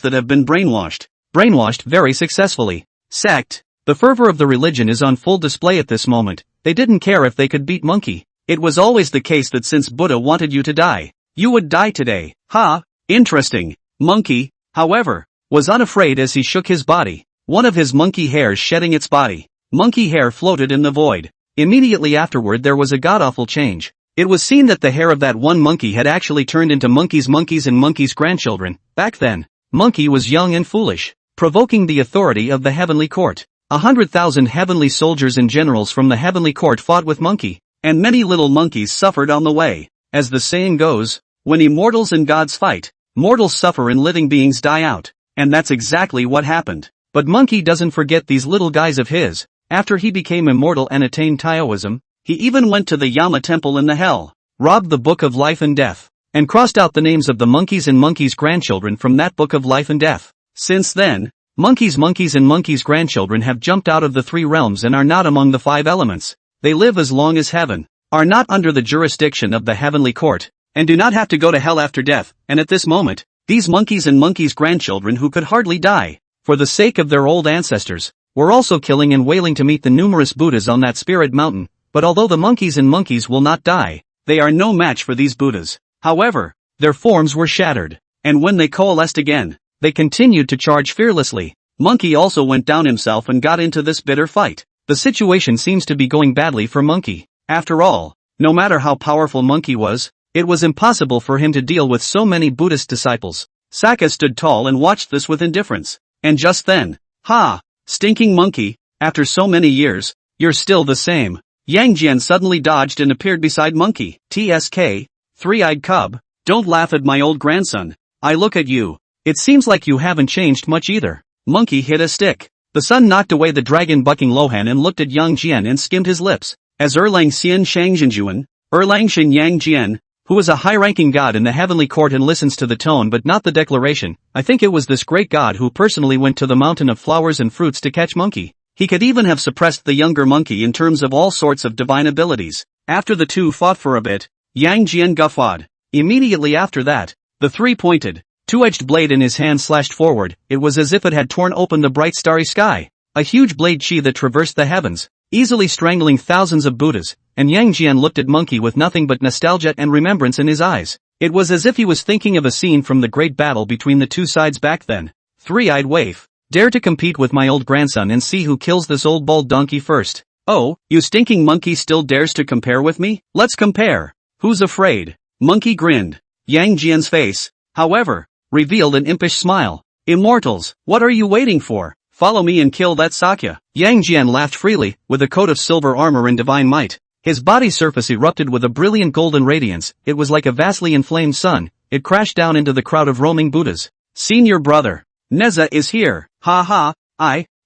that have been brainwashed. Brainwashed very successfully. Sect. The fervor of the religion is on full display at this moment. They didn't care if they could beat Monkey. It was always the case that since Buddha wanted you to die, you would die today. Ha! Interesting. Monkey, however, was unafraid as he shook his body, one of his monkey hairs shedding its body. Monkey hair floated in the void. Immediately afterward there was a god-awful change. It was seen that the hair of that one monkey had actually turned into monkeys and monkeys' grandchildren. Back then, Monkey was young and foolish, provoking the authority of the heavenly court. 100,000 heavenly soldiers and generals from the heavenly court fought with Monkey, and many little monkeys suffered on the way. As the saying goes, when immortals and gods fight, mortals suffer and living beings die out. And that's exactly what happened. But Monkey doesn't forget these little guys of his. After he became immortal and attained Taoism, he even went to the Yama temple in the hell, robbed the book of life and death, and crossed out the names of the monkeys and monkeys' grandchildren from that book of life and death. Since then, Monkeys and monkeys' grandchildren have jumped out of the 3 realms and are not among the 5 elements. They live as long as heaven, are not under the jurisdiction of the heavenly court, and do not have to go to hell after death, and at this moment, these monkeys and monkeys' grandchildren who could hardly die, for the sake of their old ancestors, were also killing and wailing to meet the numerous Buddhas on that spirit mountain, but although the monkeys and monkeys will not die, they are no match for these Buddhas. However, their forms were shattered, and when they coalesced again, they continued to charge fearlessly. Monkey also went down himself and got into this bitter fight. The situation seems to be going badly for Monkey. After all, no matter how powerful Monkey was, it was impossible for him to deal with so many Buddhist disciples. Saka stood tall and watched this with indifference. And just then, ha! Stinking Monkey, after so many years, you're still the same. Yang Jian suddenly dodged and appeared beside Monkey. TSK, 3-eyed cub, don't laugh at my old grandson. I look at you. It seems like you haven't changed much either. Monkey hit a stick. The sun knocked away the dragon-bucking Lohan and looked at Yang Jian and skimmed his lips. As Erlang Xian Shangzhenjuan, Erlang Shen Yang Jian, who is a high-ranking god in the heavenly court and listens to the tone but not the declaration, I think it was this great god who personally went to the mountain of flowers and fruits to catch Monkey. He could even have suppressed the younger Monkey in terms of all sorts of divine abilities. After the two fought for a bit, Yang Jian guffawed. Immediately after that, the 3-pointed, 2-edged blade in his hand slashed forward. It was as if it had torn open the bright starry sky. A huge blade chi that traversed the heavens, easily strangling thousands of Buddhas, and Yang Jian looked at Monkey with nothing but nostalgia and remembrance in his eyes. It was as if he was thinking of a scene from the great battle between the two sides back then. 3-eyed waif, dare to compete with my old grandson and see who kills this old bald donkey first. Oh, you stinking monkey still dares to compare with me? Let's compare. Who's afraid? Monkey grinned. Yang Jian's face, however, revealed an impish smile. Immortals, what are you waiting for? Follow me and kill that Sakya. Yang Jian laughed freely, with a coat of silver armor and divine might. His body's surface erupted with a brilliant golden radiance. It was like a vastly inflamed sun. It crashed down into the crowd of roaming Buddhas. Senior brother, Neza is here. Ha ha,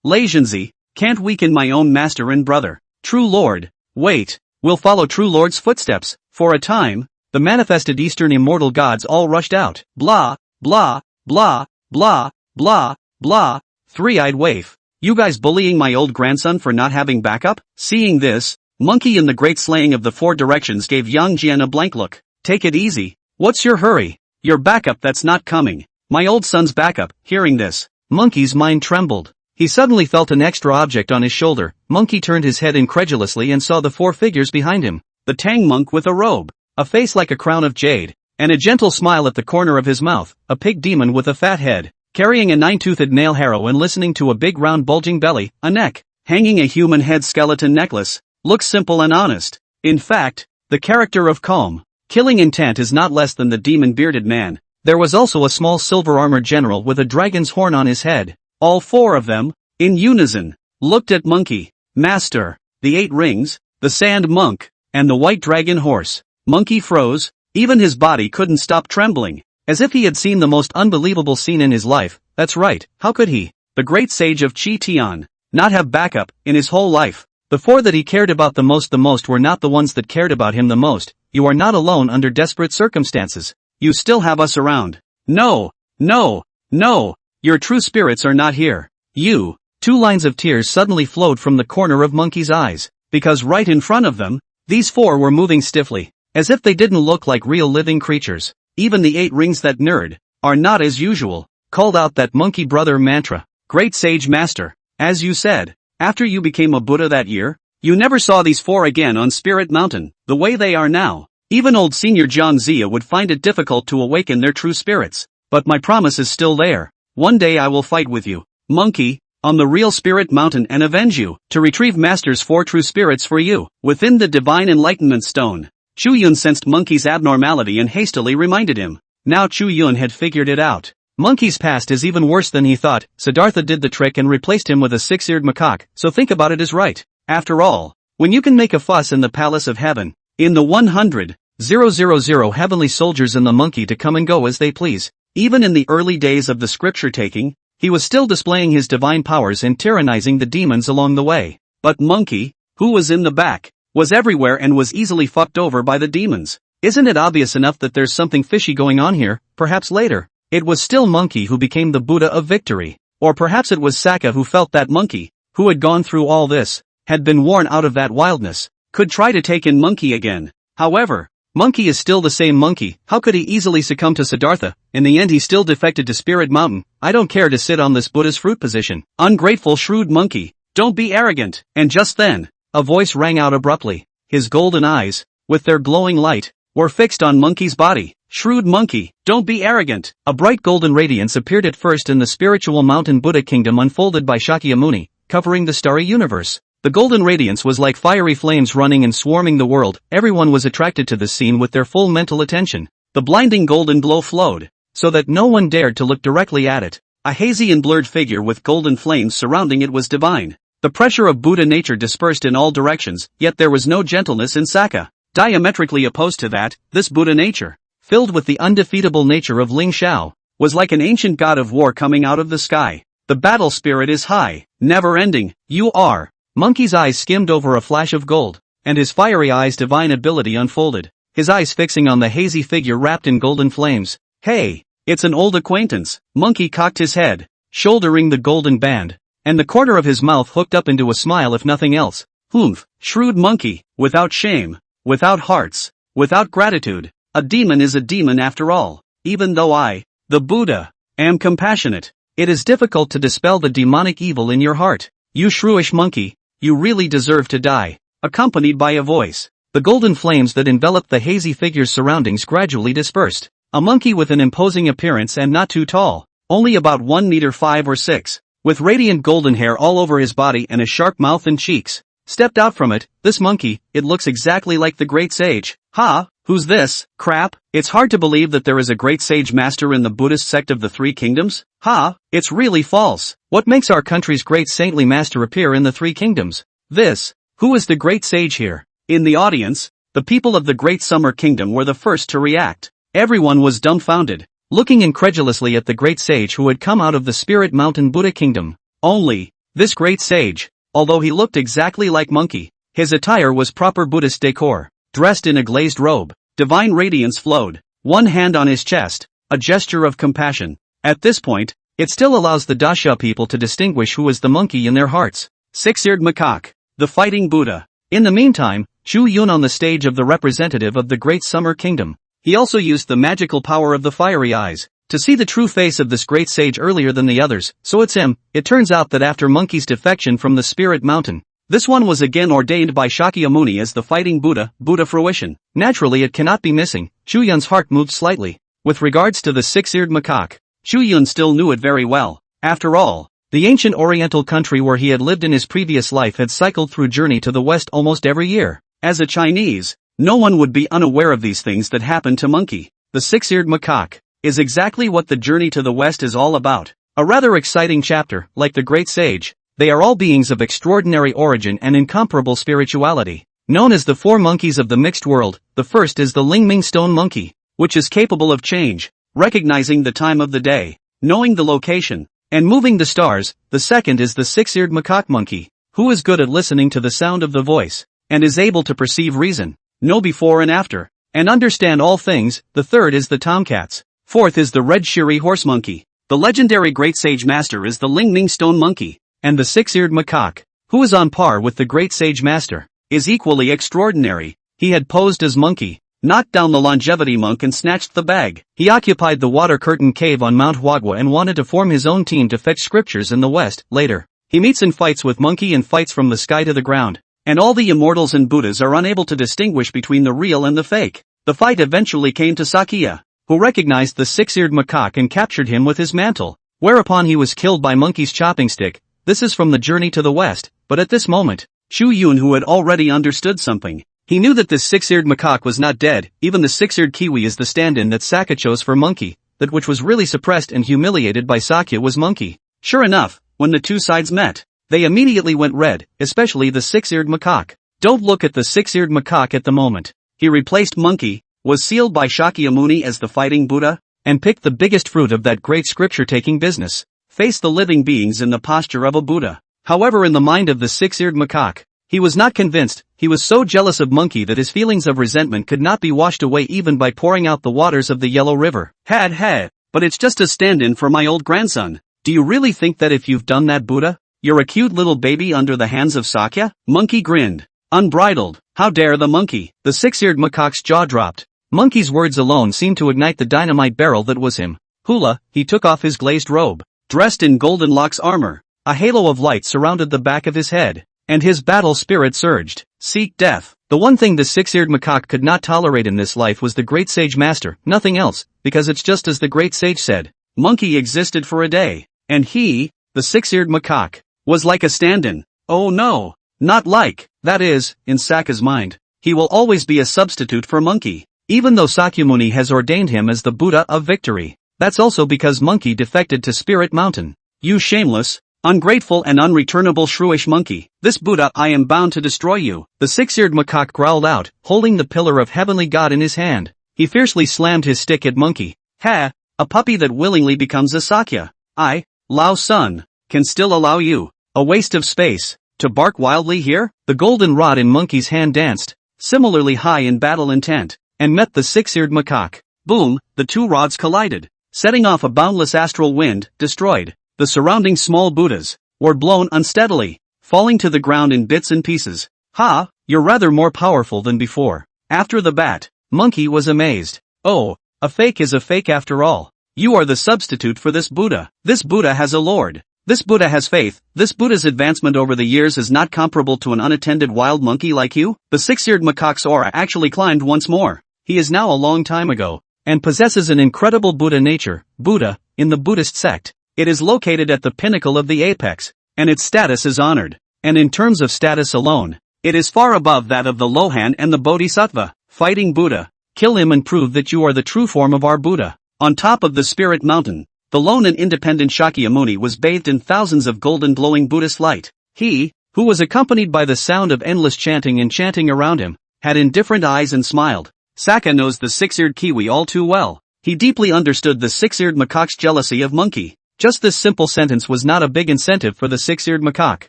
Lazianzi, can't weaken my own master and brother. True Lord, wait, we'll follow True Lord's footsteps. For a time, the manifested Eastern immortal gods all rushed out. Blah, blah, blah, blah, blah, blah. 3-eyed waif, you guys bullying my old grandson for not having backup? Seeing this, Monkey in the great slaying of the 4 directions gave Yang Jian a blank look. Take it easy. What's your hurry? Your backup that's not coming. My old son's backup. Hearing this, Monkey's mind trembled. He suddenly felt an extra object on his shoulder. Monkey turned his head incredulously and saw the 4 figures behind him. The Tang monk with a robe, a face like a crown of jade, and a gentle smile at the corner of his mouth, a pig demon with a fat head, carrying a 9-toothed nail harrow and listening to a big round bulging belly, a neck, hanging a human head skeleton necklace, looks simple and honest. In fact, the character of calm, killing intent is not less than the demon bearded man. There was also a small silver armored general with a dragon's horn on his head. All 4 of them, in unison, looked at Monkey. Master, the 8 rings, the sand monk, and the white dragon horse. Monkey froze, even his body couldn't stop trembling, as if he had seen the most unbelievable scene in his life. That's right, how could he, the great sage of Chi Tian, not have backup in his whole life? The 4 that he cared about the most were not the ones that cared about him the most. You are not alone under desperate circumstances. You still have us around. No, no, no, your true spirits are not here. You. 2 lines of tears suddenly flowed from the corner of Monkey's eyes, because right in front of them, these 4 were moving stiffly, as if they didn't look like real living creatures. Even the 8 rings that nerd, are not as usual, called out that Monkey brother mantra. Great sage master, as you said, after you became a Buddha that year, you never saw these 4 again on Spirit Mountain, the way they are now. Even old Senior John Zia would find it difficult to awaken their true spirits. But my promise is still there. One day I will fight with you, Monkey, on the real Spirit Mountain and avenge you, to retrieve Master's 4 true spirits for you, within the Divine Enlightenment Stone. Chu Yun sensed Monkey's abnormality and hastily reminded him. Now Chu Yun had figured it out. Monkey's past is even worse than he thought. Siddhartha did the trick and replaced him with a 6-eared macaque, so think about it as right. After all, when you can make a fuss in the palace of heaven, in the 100,000 heavenly soldiers in the monkey to come and go as they please, even in the early days of the scripture taking, he was still displaying his divine powers and tyrannizing the demons along the way. But Monkey, who was in the back, was everywhere and was easily fucked over by the demons. Isn't it obvious enough that there's something fishy going on here? Perhaps later, it was still Monkey who became the Buddha of victory. Or perhaps it was Saka who felt that monkey, who had gone through all this, had been worn out of that wildness, could try to take in monkey again. However, monkey is still the same monkey. How could he easily succumb to Siddhartha? In the end he still defected to Spirit Mountain. I don't care to sit on this Buddha's fruit position. Ungrateful shrewd monkey, don't be arrogant. And just then, a voice rang out abruptly. His golden eyes, with their glowing light, were fixed on monkey's body. Shrewd monkey, don't be arrogant. A bright golden radiance appeared at first in the spiritual mountain Buddha kingdom unfolded by Shakyamuni, covering the starry universe. The golden radiance was like fiery flames running and swarming the world. Everyone was attracted to this scene with their full mental attention. The blinding golden glow flowed, so that no one dared to look directly at it. A hazy and blurred figure with golden flames surrounding it was divine. The pressure of Buddha nature dispersed in all directions, yet there was no gentleness in Saka. Diametrically opposed to that, this Buddha nature, filled with the undefeatable nature of Ling Shao, was like an ancient god of war coming out of the sky. The battle spirit is high, never-ending. You are. Monkey's eyes skimmed over a flash of gold, and his fiery eyes' divine ability unfolded, his eyes fixing on the hazy figure wrapped in golden flames. Hey, it's an old acquaintance. Monkey cocked his head, shouldering the golden band, and the corner of his mouth hooked up into a smile if nothing else. Humph, shrewd monkey, without shame, without hearts, without gratitude. A demon is a demon after all. Even though I, the Buddha, am compassionate, it is difficult to dispel the demonic evil in your heart. You shrewish monkey, you really deserve to die. Accompanied by a voice, the golden flames that enveloped the hazy figure's surroundings gradually dispersed. A monkey with an imposing appearance and not too tall, only about 1 meter 5 or 6, with radiant golden hair all over his body and a sharp mouth and cheeks, stepped out from it. This monkey, it looks exactly like the great sage. Ha, who's this? Crap, it's hard to believe that there is a great sage master in the Buddhist sect of the Three Kingdoms. Ha, it's really false. What makes our country's great saintly master appear in the Three Kingdoms? Who is the great sage here? In the audience, the people of the Great Summer Kingdom were the first to react. Everyone was dumbfounded, looking incredulously at the great sage who had come out of the Spirit Mountain Buddha Kingdom. Only, this great sage, although he looked exactly like monkey, his attire was proper Buddhist decor. Dressed in a glazed robe, divine radiance flowed, one hand on his chest, a gesture of compassion. At this point, it still allows the Dasha people to distinguish who is the monkey in their hearts. Six-eared macaque, the fighting Buddha. In the meantime, Chu Yun on the stage of the representative of the Great Summer Kingdom. He also used the magical power of the fiery eyes to see the true face of this great sage earlier than the others. So it's him. It turns out that after monkey's defection from the Spirit Mountain, this one was again ordained by Shakyamuni as the fighting Buddha, Buddha fruition. Naturally it cannot be missing. Chu Yun's heart moved slightly. With regards to the six-eared macaque, Chu Yun still knew it very well. After all, the ancient oriental country where he had lived in his previous life had cycled through journey to the west almost every year. As a Chinese, no one would be unaware of these things that happened to monkey. The six-eared macaque is exactly what the journey to the west is all about. A rather exciting chapter. Like the great sage, they are all beings of extraordinary origin and incomparable spirituality. Known as the four monkeys of the mixed world, the first is the Lingming stone monkey, which is capable of change, recognizing the time of the day, knowing the location, and moving the stars. The second is the six-eared macaque monkey, who is good at listening to the sound of the voice, and is able to perceive reason, know before and after, and understand all things. The third is the tomcats. Fourth is the red shiri horse monkey. The legendary great sage master is the Lingming stone monkey. And the six-eared macaque, who is on par with the great sage master, is equally extraordinary. He had posed as monkey, knocked down the longevity monk and snatched the bag. He occupied the water curtain cave on Mount Huagua and wanted to form his own team to fetch scriptures in the west. Later, he meets and fights with monkey and fights from the sky to the ground. And all the immortals and Buddhas are unable to distinguish between the real and the fake. The fight eventually came to Sakura, who recognized the six-eared macaque and captured him with his mantle, whereupon he was killed by monkey's chopping stick. This is from the journey to the west, but at this moment, Chu Yun, who had already understood something, he knew that this six-eared macaque was not dead. Even the six-eared kiwi is the stand-in that Saka chose for monkey. That which was really suppressed and humiliated by Sakya was monkey. Sure enough, when the two sides met, they immediately went red, especially the six-eared macaque. Don't look at the six-eared macaque at the moment. He replaced monkey, was sealed by Shakyamuni as the fighting Buddha, and picked the biggest fruit of that great scripture-taking business. Face the living beings in the posture of a Buddha. However, in the mind of the six-eared macaque, he was not convinced. He was so jealous of monkey that his feelings of resentment could not be washed away even by pouring out the waters of the Yellow River. But it's just a stand-in for my old grandson. Do you really think that if you've done that, Buddha, you're a cute little baby under the hands of Sakya? Monkey grinned. Unbridled. How dare the monkey? The six-eared macaque's jaw dropped. Monkey's words alone seemed to ignite the dynamite barrel that was him. Hula, he took off his glazed robe. Dressed in golden locks armor, a halo of light surrounded the back of his head, and his battle spirit surged. Seek death. The one thing the six-eared macaque could not tolerate in this life was the great sage master, nothing else, because it's just as the great sage said. Monkey existed for a day, and he, the six-eared macaque, was like a stand-in. Oh no, not like, that is, in Saka's mind, he will always be a substitute for Monkey, even though Sakyamuni has ordained him as the Buddha of victory. That's also because Monkey defected to Spirit Mountain. You shameless, ungrateful and unreturnable shrewish monkey, this Buddha, I am bound to destroy you. The six-eared macaque growled out, holding the pillar of heavenly God in his hand. He fiercely slammed his stick at Monkey. Ha! A puppy that willingly becomes a Sakya. I, Lao Sun, can still allow you, a waste of space, to bark wildly here? The golden rod in Monkey's hand danced, similarly high in battle intent, and met the six-eared macaque. Boom, the two rods collided, setting off a boundless astral wind, destroyed. The surrounding small Buddhas were blown unsteadily, falling to the ground in bits and pieces. Ha, you're rather more powerful than before. After the bat, Monkey was amazed. Oh, a fake is a fake after all. You are the substitute for this Buddha. This Buddha has a lord. This Buddha has faith. This Buddha's advancement over the years is not comparable to an unattended wild monkey like you. The six-eared macaque's aura actually climbed once more. He is now a long time ago, and possesses an incredible Buddha nature. Buddha, in the Buddhist sect. It is located at the pinnacle of the apex, and its status is honored. And in terms of status alone, it is far above that of the Lohan and the Bodhisattva. Fighting Buddha. Kill him and prove that you are the true form of our Buddha. On top of the Spirit Mountain, the lone and independent Shakyamuni was bathed in thousands of golden glowing Buddhist light. He, who was accompanied by the sound of endless chanting and chanting around him, had indifferent eyes and smiled. Saka knows the six-eared kiwi all too well. He deeply understood the six-eared macaque's jealousy of Monkey. Just this simple sentence was not a big incentive for the six-eared macaque.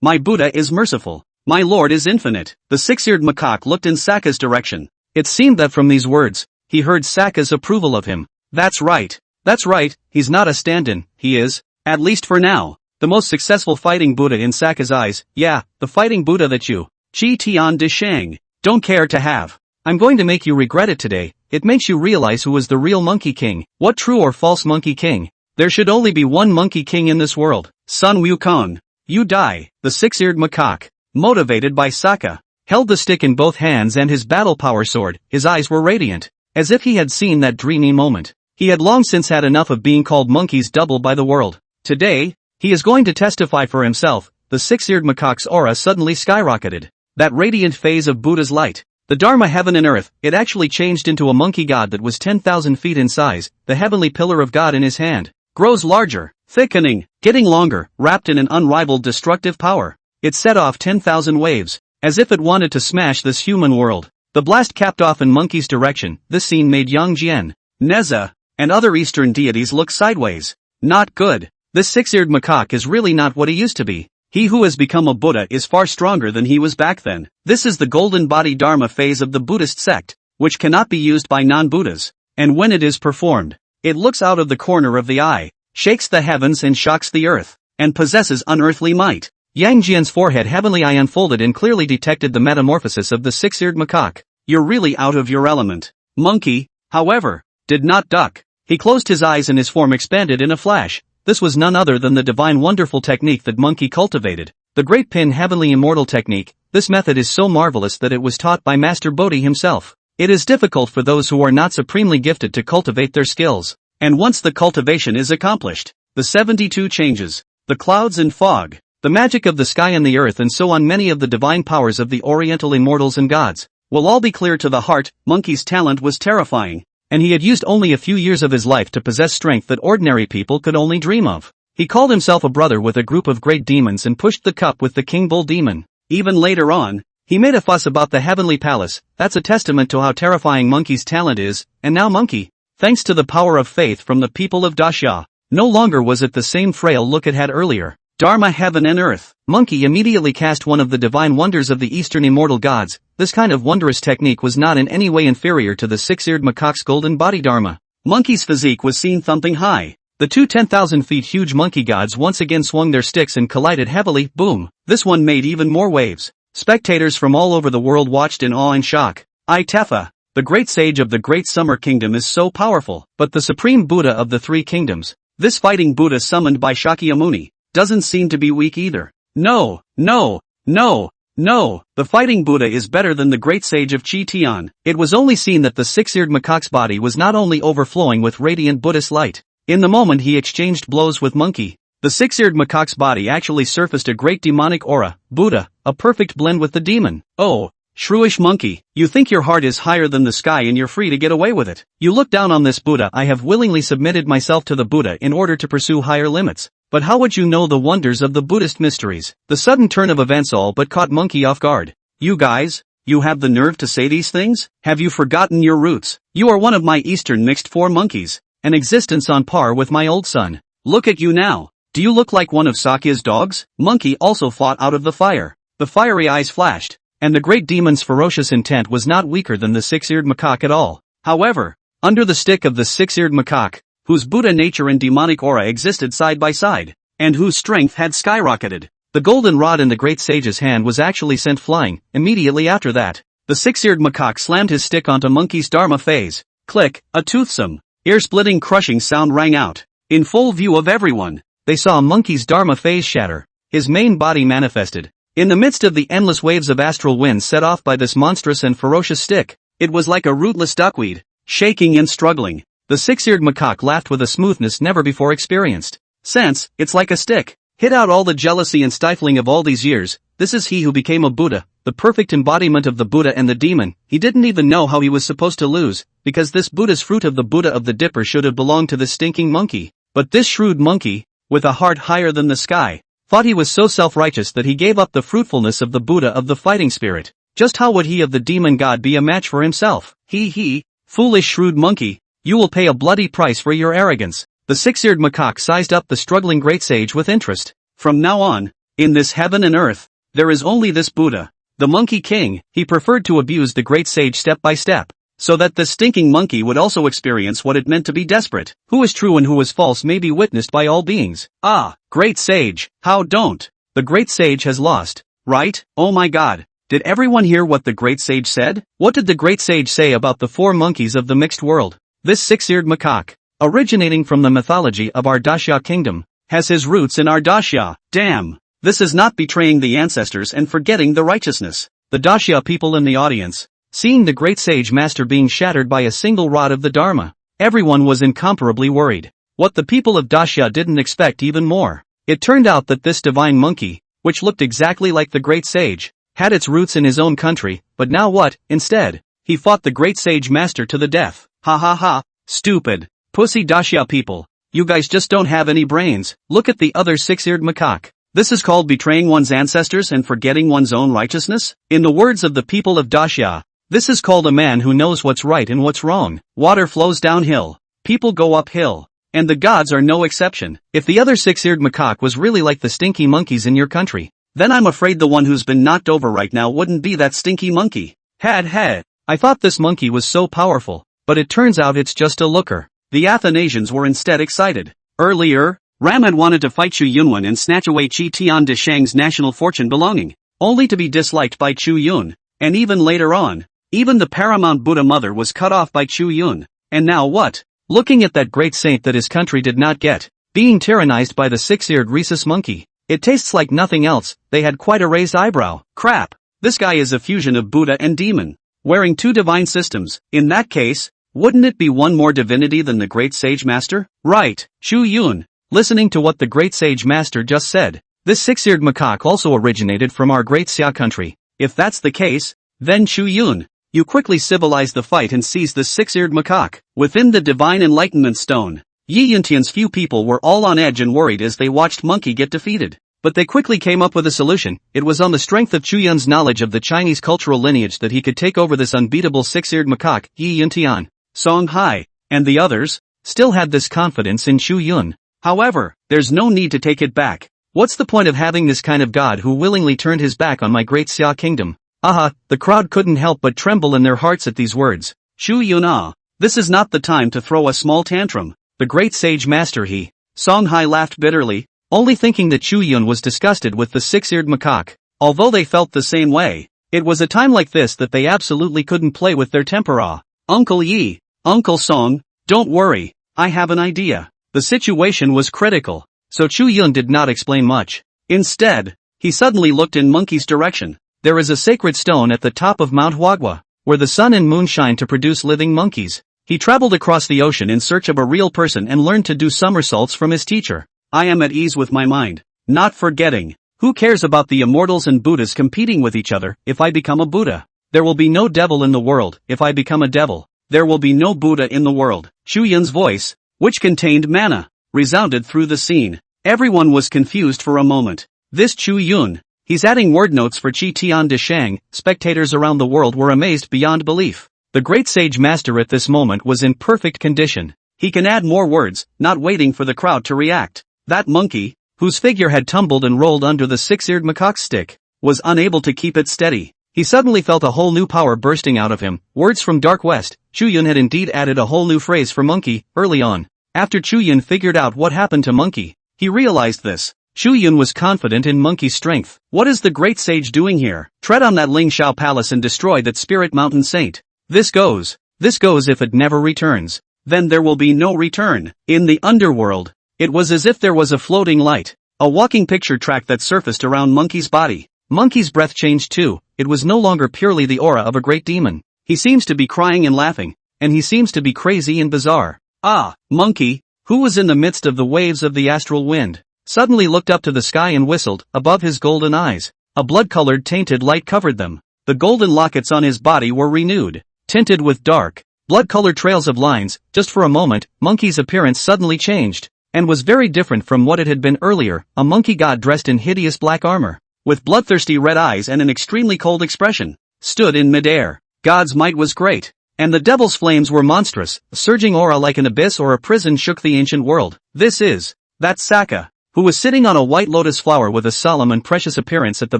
My Buddha is merciful. My Lord is infinite. The six-eared macaque looked in Saka's direction. It seemed that from these words, he heard Saka's approval of him. That's right. That's right, he's not a stand-in, he is, at least for now, the most successful fighting Buddha in Saka's eyes. Yeah, the fighting Buddha that you, Chi Tian De Shang, don't care to have. I'm going to make you regret it today. It makes you realize who was the real Monkey King. What true or false Monkey King? There should only be one Monkey King in this world. Sun Wukong. You die. The six-eared macaque, motivated by Saka, held the stick in both hands and his battle power sword. His eyes were radiant, as if he had seen that dreamy moment. He had long since had enough of being called Monkey's double by the world. Today, he is going to testify for himself. The six-eared macaque's aura suddenly skyrocketed. That radiant phase of Buddha's light. The Dharma heaven and earth, it actually changed into a monkey god that was 10,000 feet in size. The heavenly pillar of God in his hand grows larger, thickening, getting longer, wrapped in an unrivaled destructive power. It set off 10,000 waves, as if it wanted to smash this human world. The blast capped off in Monkey's direction. This scene made Yang Jian, Neza, and other Eastern deities look sideways. Not good. This six-eared macaque is really not what he used to be. He who has become a Buddha is far stronger than he was back then. This is the golden body Dharma phase of the Buddhist sect, which cannot be used by non-Buddhas. And when it is performed, it looks out of the corner of the eye, shakes the heavens and shocks the earth, and possesses unearthly might. Yang Jian's forehead heavenly eye unfolded and clearly detected the metamorphosis of the six-eared macaque. You're really out of your element. Monkey, however, did not duck. He closed his eyes and his form expanded in a flash. This was none other than the divine wonderful technique that Monkey cultivated. The Great Pin Heavenly Immortal Technique. This method is so marvelous that it was taught by Master Bodhi himself. It is difficult for those who are not supremely gifted to cultivate their skills. And once the cultivation is accomplished, the 72 changes, the clouds and fog, the magic of the sky and the earth and so on, many of the divine powers of the Oriental immortals and gods, will all be clear to the heart. Monkey's talent was terrifying, and he had used only a few years of his life to possess strength that ordinary people could only dream of. He called himself a brother with a group of great demons and pushed the cup with the King Bull demon. Even later on, he made a fuss about the heavenly palace. That's a testament to how terrifying Monkey's talent is. And now Monkey, thanks to the power of faith from the people of Dasha, no longer was it the same frail look it had earlier. Dharma heaven and earth. Monkey immediately cast one of the divine wonders of the Eastern immortal gods. This kind of wondrous technique was not in any way inferior to the six-eared macaque's golden body Dharma. Monkey's physique was seen thumping high. The two 10,000 feet huge monkey gods once again swung their sticks and collided heavily, boom. This one made even more waves. Spectators from all over the world watched in awe and shock. Tefa, the great sage of the Great Summer Kingdom is so powerful, but the supreme Buddha of the three kingdoms, this fighting Buddha summoned by Shakyamuni, doesn't seem to be weak either. No, no, no, no, the fighting Buddha is better than the great sage of Tian. It was only seen that the six-eared macaque's body was not only overflowing with radiant Buddhist light. In the moment he exchanged blows with Monkey, the six-eared macaque's body actually surfaced a great demonic aura, Buddha, a perfect blend with the demon. Oh, shrewish monkey, you think your heart is higher than the sky and you're free to get away with it. You look down on this Buddha. I have willingly submitted myself to the Buddha in order to pursue higher limits. But how would you know the wonders of the Buddhist mysteries? The sudden turn of events all but caught Monkey off guard. You guys, you have the nerve to say these things? Have you forgotten your roots? You are one of my Eastern mixed four monkeys, an existence on par with my old son. Look at you now. Do you look like one of Sakya's dogs? Monkey also fought out of the fire. The fiery eyes flashed, and the great demon's ferocious intent was not weaker than the six-eared macaque at all. However, under the stick of the six-eared macaque, whose Buddha nature and demonic aura existed side by side, and whose strength had skyrocketed, the golden rod in the great sage's hand was actually sent flying. Immediately after that, the six-eared macaque slammed his stick onto Monkey's Dharma phase. Click, a toothsome, ear-splitting crushing sound rang out. In full view of everyone, they saw Monkey's Dharma phase shatter. His main body manifested. In the midst of the endless waves of astral wind set off by this monstrous and ferocious stick, it was like a rootless duckweed, shaking and struggling. The six-eared macaque laughed with a smoothness never before experienced. Sense, it's like a stick. Hit out all the jealousy and stifling of all these years. This is he who became a Buddha, the perfect embodiment of the Buddha and the demon. He didn't even know how he was supposed to lose, because this Buddha's fruit of the Buddha of the Dipper should have belonged to this stinking monkey. But this shrewd monkey, with a heart higher than the sky, thought he was so self-righteous that he gave up the fruitfulness of the Buddha of the fighting spirit. Just how would he of the demon god be a match for himself? He, foolish shrewd monkey. You will pay a bloody price for your arrogance. The six-eared macaque sized up the struggling great sage with interest. From now on, in this heaven and earth, there is only this Buddha, the Monkey King. He preferred to abuse the great sage step by step, so that the stinking monkey would also experience what it meant to be desperate. Who is true and who is false may be witnessed by all beings. Ah, great sage, how don't? The great sage has lost, right? Oh my god. Did everyone hear what the great sage said? What did the great sage say about the four monkeys of the mixed world? This six-eared macaque, originating from the mythology of our Daxia kingdom, has his roots in our Daxia. Damn! This is not betraying the ancestors and forgetting the righteousness. The Daxia people in the audience, seeing the great sage master being shattered by a single rod of the Dharma, everyone was incomparably worried. What the people of Daxia didn't expect even more. It turned out that this divine monkey, which looked exactly like the great sage, had its roots in his own country, but now what? Instead, he fought the great sage master to the death. Ha ha ha, stupid, pussy Daxia people. You guys just don't have any brains. Look at the other six-eared macaque. This is called betraying one's ancestors and forgetting one's own righteousness? In the words of the people of Daxia, this is called a man who knows what's right and what's wrong. Water flows downhill, people go uphill, and the gods are no exception. If the other six-eared macaque was really like the stinky monkeys in your country, then I'm afraid the one who's been knocked over right now wouldn't be that stinky monkey. Had. I thought this monkey was so powerful, but it turns out it's just a looker. The Athanasians were instead excited. Earlier, Ram had wanted to fight Chu Yun and snatch away Qi Tian de Shang's national fortune belonging, only to be disliked by Chu Yun, and even later on, even the paramount Buddha mother was cut off by Chu Yun. And now what? Looking at that great saint that his country did not get, being tyrannized by the six-eared rhesus monkey. It tastes like nothing else. They had quite a raised eyebrow. Crap, this guy is a fusion of Buddha and demon, wearing two divine systems. In that case, wouldn't it be one more divinity than the great sage master? Right, Chu Yun. Listening to what the great sage master just said, this six-eared macaque also originated from our great Xia country. If that's the case, then Chu Yun, you quickly civilize the fight and seize the six-eared macaque. Within the divine enlightenment stone, Yi Yuntian's few people were all on edge and worried as they watched Monkey get defeated. But they quickly came up with a solution. It was on the strength of Chu Yun's knowledge of the Chinese cultural lineage that he could take over this unbeatable six-eared macaque. Yi Yuntian, Song Hai, and the others, still had this confidence in Chu Yun. However, there's no need to take it back. What's the point of having this kind of god who willingly turned his back on my great Xia kingdom? Aha, the crowd couldn't help but tremble in their hearts at these words. Chu Yun, this is not the time to throw a small tantrum. the great sage master he. Songhai laughed bitterly, only thinking that Chu Yun was disgusted with the six-eared macaque. Although they felt the same way, it was a time like this that they absolutely couldn't play with their tempera. Uncle Yi, Uncle Song, don't worry, I have an idea. The situation was critical, so Chu Yun did not explain much. Instead, he suddenly looked in Monkey's direction. There is a sacred stone at the top of Mount Huagua, where the sun and moon shine to produce living monkeys. He traveled across the ocean in search of a real person and learned to do somersaults from his teacher. I am at ease with my mind, not forgetting. Who cares about the immortals and Buddhas competing with each other? If I become a Buddha, there will be no devil in the world. If I become a devil, there will be no Buddha in the world. Chu Yun's voice, which contained mana, resounded through the scene. Everyone was confused for a moment. This Chu Yun, he's adding word notes for Qi Tian de Shang. Spectators around the world were amazed beyond belief. The great sage master at this moment was in perfect condition. He can add more words, not waiting for the crowd to react. That monkey, whose figure had tumbled and rolled under the six-eared macaque's stick, was unable to keep it steady. He suddenly felt a whole new power bursting out of him. Words from Dark West. Chu Yun had indeed added a whole new phrase for monkey, early on. After Chu Yun figured out what happened to monkey, he realized this. Chu Yun was confident in monkey's strength. What is the great sage doing here? Tread on that Ling Shao palace and destroy that spirit mountain saint. This goes if it never returns. Then there will be no return. In the underworld, it was as if there was a floating light, a walking picture track that surfaced around Monkey's body. Monkey's breath changed too. It was no longer purely the aura of a great demon. He seems to be crying and laughing, and he seems to be crazy and bizarre. Ah, Monkey, who was in the midst of the waves of the astral wind, suddenly looked up to the sky and whistled. Above his golden eyes, a blood-colored tainted light covered them. The golden lockets on his body were renewed, tinted with dark, blood-colored trails of lines. Just for a moment, Monkey's appearance suddenly changed, and was very different from what it had been earlier. A monkey god dressed in hideous black armor, with bloodthirsty red eyes and an extremely cold expression, stood in midair. God's might was great, and the devil's flames were monstrous. A surging aura like an abyss or a prison shook the ancient world. That's Saka, who was sitting on a white lotus flower with a solemn and precious appearance at the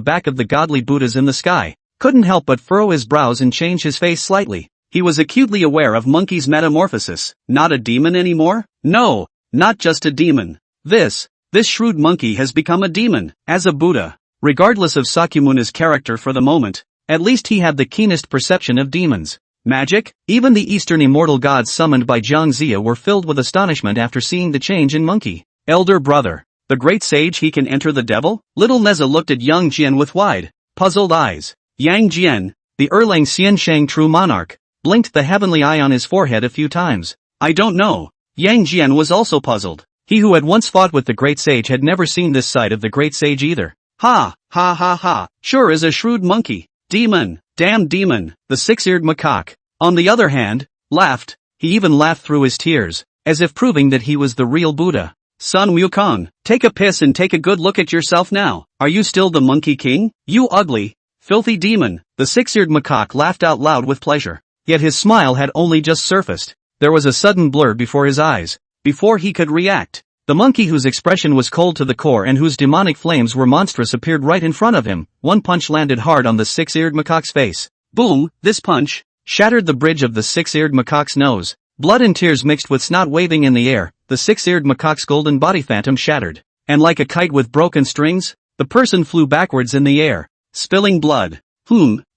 back of the godly Buddhas in the sky, couldn't help but furrow his brows and change his face slightly. He was acutely aware of Monkey's metamorphosis. Not a demon anymore? No, not just a demon. This shrewd monkey has become a demon. As a Buddha, regardless of Sakyamuna's character for the moment, at least he had the keenest perception of demons. Magic? Even the Eastern immortal gods summoned by Jiang Zia were filled with astonishment after seeing the change in Monkey. Elder brother, the great sage, he can enter the devil? Little Neza looked at Yang Jian with wide, puzzled eyes. Yang Jian, the Erlang Xianshang true monarch, blinked the heavenly eye on his forehead a few times. I don't know. Yang Jian was also puzzled. He who had once fought with the great sage had never seen this side of the great sage either. Ha, ha ha ha, sure is a shrewd monkey. Demon, damn demon. The six-eared macaque, on the other hand, laughed. He even laughed through his tears, as if proving that he was the real Buddha. Son Wukong, take a piss and take a good look at yourself now. Are you still the Monkey King? You ugly, filthy demon. The six-eared macaque laughed out loud with pleasure. Yet his smile had only just surfaced. There was a sudden blur before his eyes. Before he could react, the monkey whose expression was cold to the core and whose demonic flames were monstrous appeared right in front of him. One punch landed hard on the six-eared macaque's face. Boom! This punch shattered the bridge of the six-eared macaque's nose. Blood and tears mixed with snot waving in the air. The six-eared macaque's golden body phantom shattered, and like a kite with broken strings, the person flew backwards in the air, spilling blood.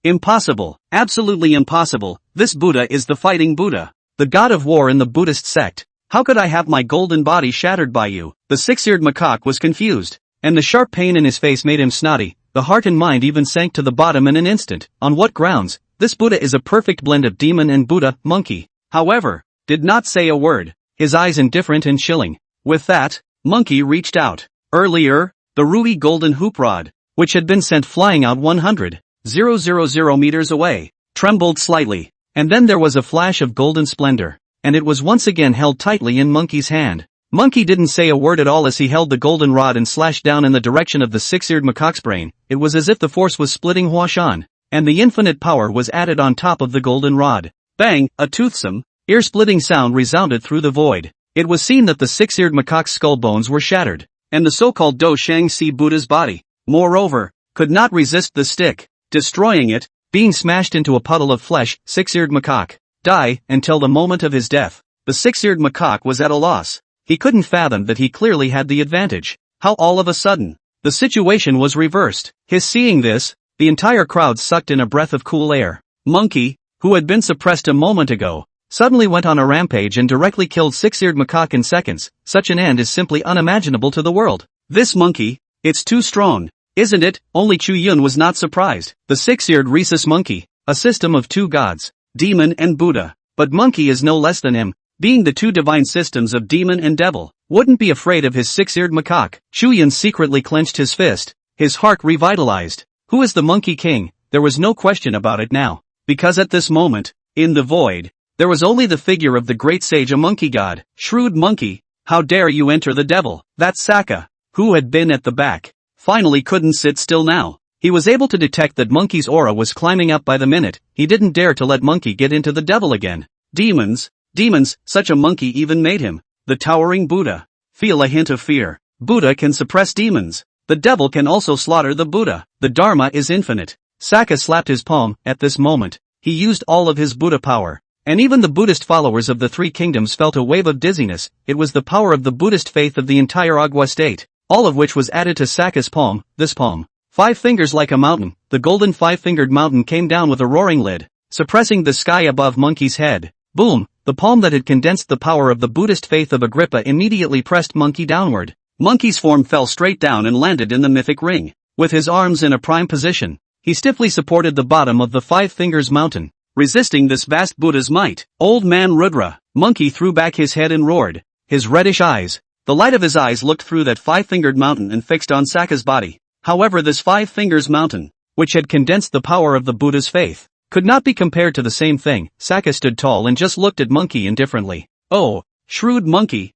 Impossible. Absolutely impossible. This Buddha is the fighting Buddha, the god of war in the Buddhist sect. How could I have my golden body shattered by you? The six-eared macaque was confused, and the sharp pain in his face made him snotty. The heart and mind even sank to the bottom in an instant. On what grounds? This Buddha is a perfect blend of demon and Buddha. Monkey, however, did not say a word, his eyes indifferent and chilling. With that, Monkey reached out. Earlier, the Rui golden hoop rod, which had been sent flying out 100,000 meters away, trembled slightly, and then there was a flash of golden splendor, and it was once again held tightly in Monkey's hand. Monkey didn't say a word at all as he held the golden rod and slashed down in the direction of the six-eared macaque's brain. It was as if the force was splitting Huashan, and the infinite power was added on top of the golden rod. Bang! A toothsome, ear-splitting sound resounded through the void. It was seen that the six-eared macaque's skull bones were shattered, and the so-called Do Shang Si Buddha's body, moreover, could not resist the stick, destroying it, being smashed into a puddle of flesh. Six-eared macaque, die, until the moment of his death. The six-eared macaque was at a loss. He couldn't fathom that he clearly had the advantage. How all of a sudden, the situation was reversed. Seeing this, the entire crowd sucked in a breath of cool air. Monkey, who had been suppressed a moment ago, suddenly went on a rampage and directly killed six-eared macaque in seconds. Such an end is simply unimaginable to the world. This monkey, it's too strong, isn't it? Only Chu Yun was not surprised. The six-eared rhesus monkey, a system of two gods, demon and Buddha. But monkey is no less than him, being the two divine systems of demon and devil. Wouldn't be afraid of his six-eared macaque. Chu Yun secretly clenched his fist, his heart revitalized. Who is the Monkey King? There was no question about it now. Because at this moment, in the void, there was only the figure of the great sage, a monkey god. Shrewd monkey, how dare you enter the devil? That Saka, who had been at the back, finally couldn't sit still now. He was able to detect that Monkey's aura was climbing up by the minute. He didn't dare to let Monkey get into the devil again. Demons, such a monkey even made him the towering Buddha. Feel a hint of fear. Buddha can suppress demons. The devil can also slaughter the Buddha. The Dharma is infinite. Saka slapped his palm. At this moment, he used all of his Buddha power. And even the Buddhist followers of the three kingdoms felt a wave of dizziness. It was the power of the Buddhist faith of the entire Agua state, all of which was added to Saka's palm, this palm. 5 fingers like a mountain, the golden 5-fingered mountain came down with a roaring lid, suppressing the sky above Monkey's head. Boom! The palm that had condensed the power of the Buddhist faith of Agrippa immediately pressed Monkey downward. Monkey's form fell straight down and landed in the mythic ring. With his arms in a prime position, he stiffly supported the bottom of the 5 fingers mountain, resisting this vast Buddha's might. Old man Rudra, Monkey threw back his head and roared. His reddish eyes, the light of his eyes looked through that 5-fingered mountain and fixed on Saka's body. However, this 5 fingers mountain, which had condensed the power of the Buddha's faith, could not be compared to the same thing. Saka stood tall and just looked at Monkey indifferently. Oh, shrewd monkey,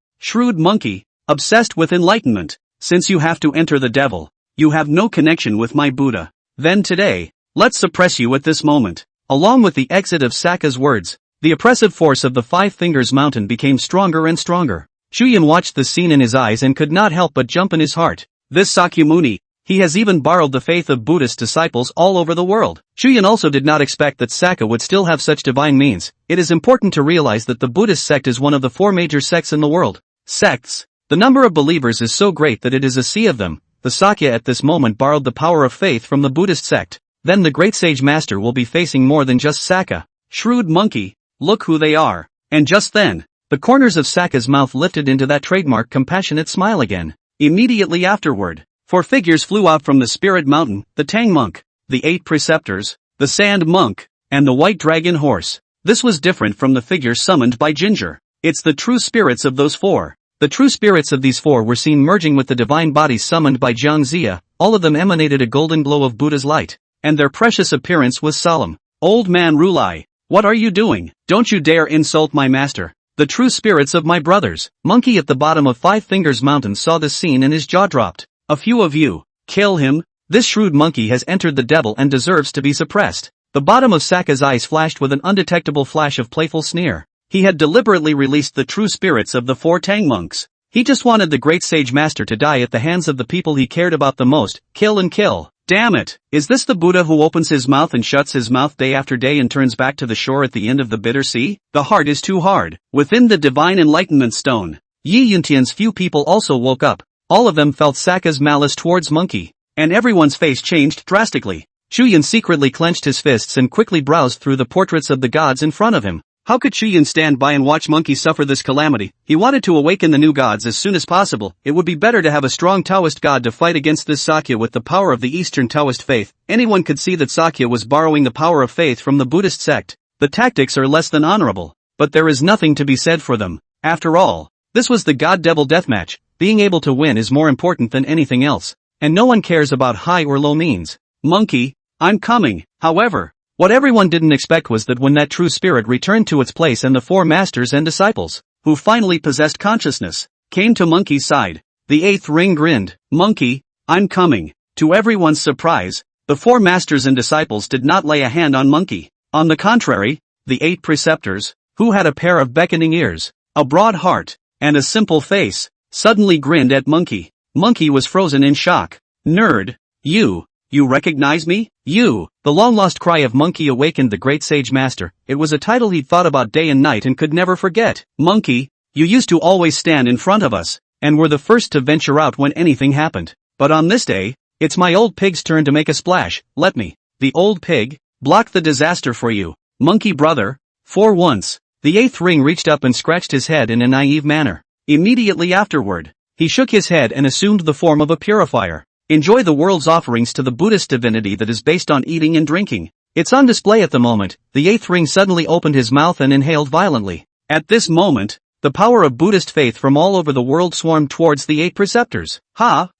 obsessed with enlightenment. Since you have to enter the devil, you have no connection with my Buddha. Then today, let's suppress you at this moment. Along with the exit of Saka's words, the oppressive force of the 5 fingers mountain became stronger and stronger. Chu Yun watched the scene in his eyes and could not help but jump in his heart. This Sakyamuni, he has even borrowed the faith of Buddhist disciples all over the world. Chu Yun also did not expect that Saka would still have such divine means. It is important to realize that the Buddhist sect is one of the 4 major sects in the world. Sects. The number of believers is so great that it is a sea of them. The Sakya at this moment borrowed the power of faith from the Buddhist sect. Then the great sage master will be facing more than just Saka. Shrewd monkey, look who they are. And just then, the corners of Saka's mouth lifted into that trademark compassionate smile again. Immediately afterward, 4 figures flew out from the spirit mountain, the Tang monk, the 8 preceptors, the sand monk, and the white dragon horse. This was different from the figures summoned by Ginger. It's the true spirits of those 4. The true spirits of these 4 were seen merging with the divine bodies summoned by Jiang Zia. All of them emanated a golden glow of Buddha's light, and their precious appearance was solemn. Old man Rulai, what are you doing? Don't you dare insult my master, the true spirits of my brothers. Monkey at the bottom of 5 fingers mountain saw this scene and his jaw dropped. A few of you, kill him. This shrewd monkey has entered the devil and deserves to be suppressed. The bottom of Saka's eyes flashed with an undetectable flash of playful sneer. He had deliberately released the true spirits of the 4 Tang monks. He just wanted the great sage master to die at the hands of the people he cared about the most. Kill and kill. Damn it! Is this the Buddha who opens his mouth and shuts his mouth day after day and turns back to the shore at the end of the bitter sea? The heart is too hard. Within the divine enlightenment stone, Yi Yuntian's few people also woke up. All of them felt Saka's malice towards Monkey, and everyone's face changed drastically. Chu Yun secretly clenched his fists and quickly browsed through the portraits of the gods in front of him. How could Chu Yun stand by and watch Monkey suffer this calamity? He wanted to awaken the new gods as soon as possible. It would be better to have a strong Taoist god to fight against this Sakya with the power of the Eastern Taoist faith. Anyone could see that Sakya was borrowing the power of faith from the Buddhist sect. The tactics are less than honorable, but there is nothing to be said for them. After all, this was the God-Devil deathmatch. Being able to win is more important than anything else, and no one cares about high or low means. Monkey, I'm coming. However, what everyone didn't expect was that when that true spirit returned to its place and the 4 masters and disciples, who finally possessed consciousness, came to Monkey's side, the 8th ring grinned. Monkey, I'm coming. To everyone's surprise, the 4 masters and disciples did not lay a hand on Monkey. On the contrary, the 8 preceptors, who had a pair of beckoning ears, a broad heart, and a simple face, suddenly grinned at Monkey. Monkey was frozen in shock. Nerd, you You recognize me? You! The long-lost cry of Monkey awakened the great sage master. It was a title he'd thought about day and night and could never forget. Monkey, you used to always stand in front of us, and were the first to venture out when anything happened. But on this day, it's my old pig's turn to make a splash. Let me, the old pig, block the disaster for you. Monkey brother. For once, the eighth ring reached up and scratched his head in a naive manner. Immediately afterward, he shook his head and assumed the form of a purifier. Enjoy the world's offerings to the Buddhist divinity that is based on eating and drinking. It's on display at the moment. The eighth ring suddenly opened his mouth and inhaled violently. At this moment, the power of Buddhist faith from all over the world swarmed towards the eight preceptors.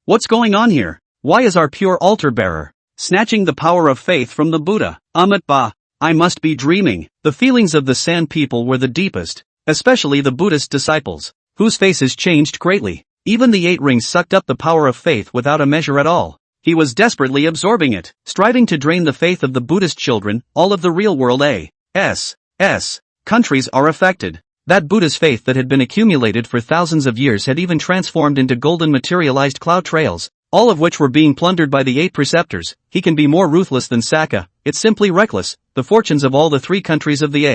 What's going on here? Why is our pure altar bearer snatching the power of faith from the Buddha? I must be dreaming. The feelings of the San people were the deepest, especially the Buddhist disciples, whose faces changed greatly. Even the eight rings sucked up the power of faith without a measure at all. He was desperately absorbing it, striving to drain the faith of the Buddhist children. All of the real world countries are affected. That Buddhist faith that had been accumulated for thousands of years had even transformed into golden materialized cloud trails, all of which were being plundered by the eight preceptors. He can be more ruthless than Saka. It's simply reckless. The fortunes of all the three countries of the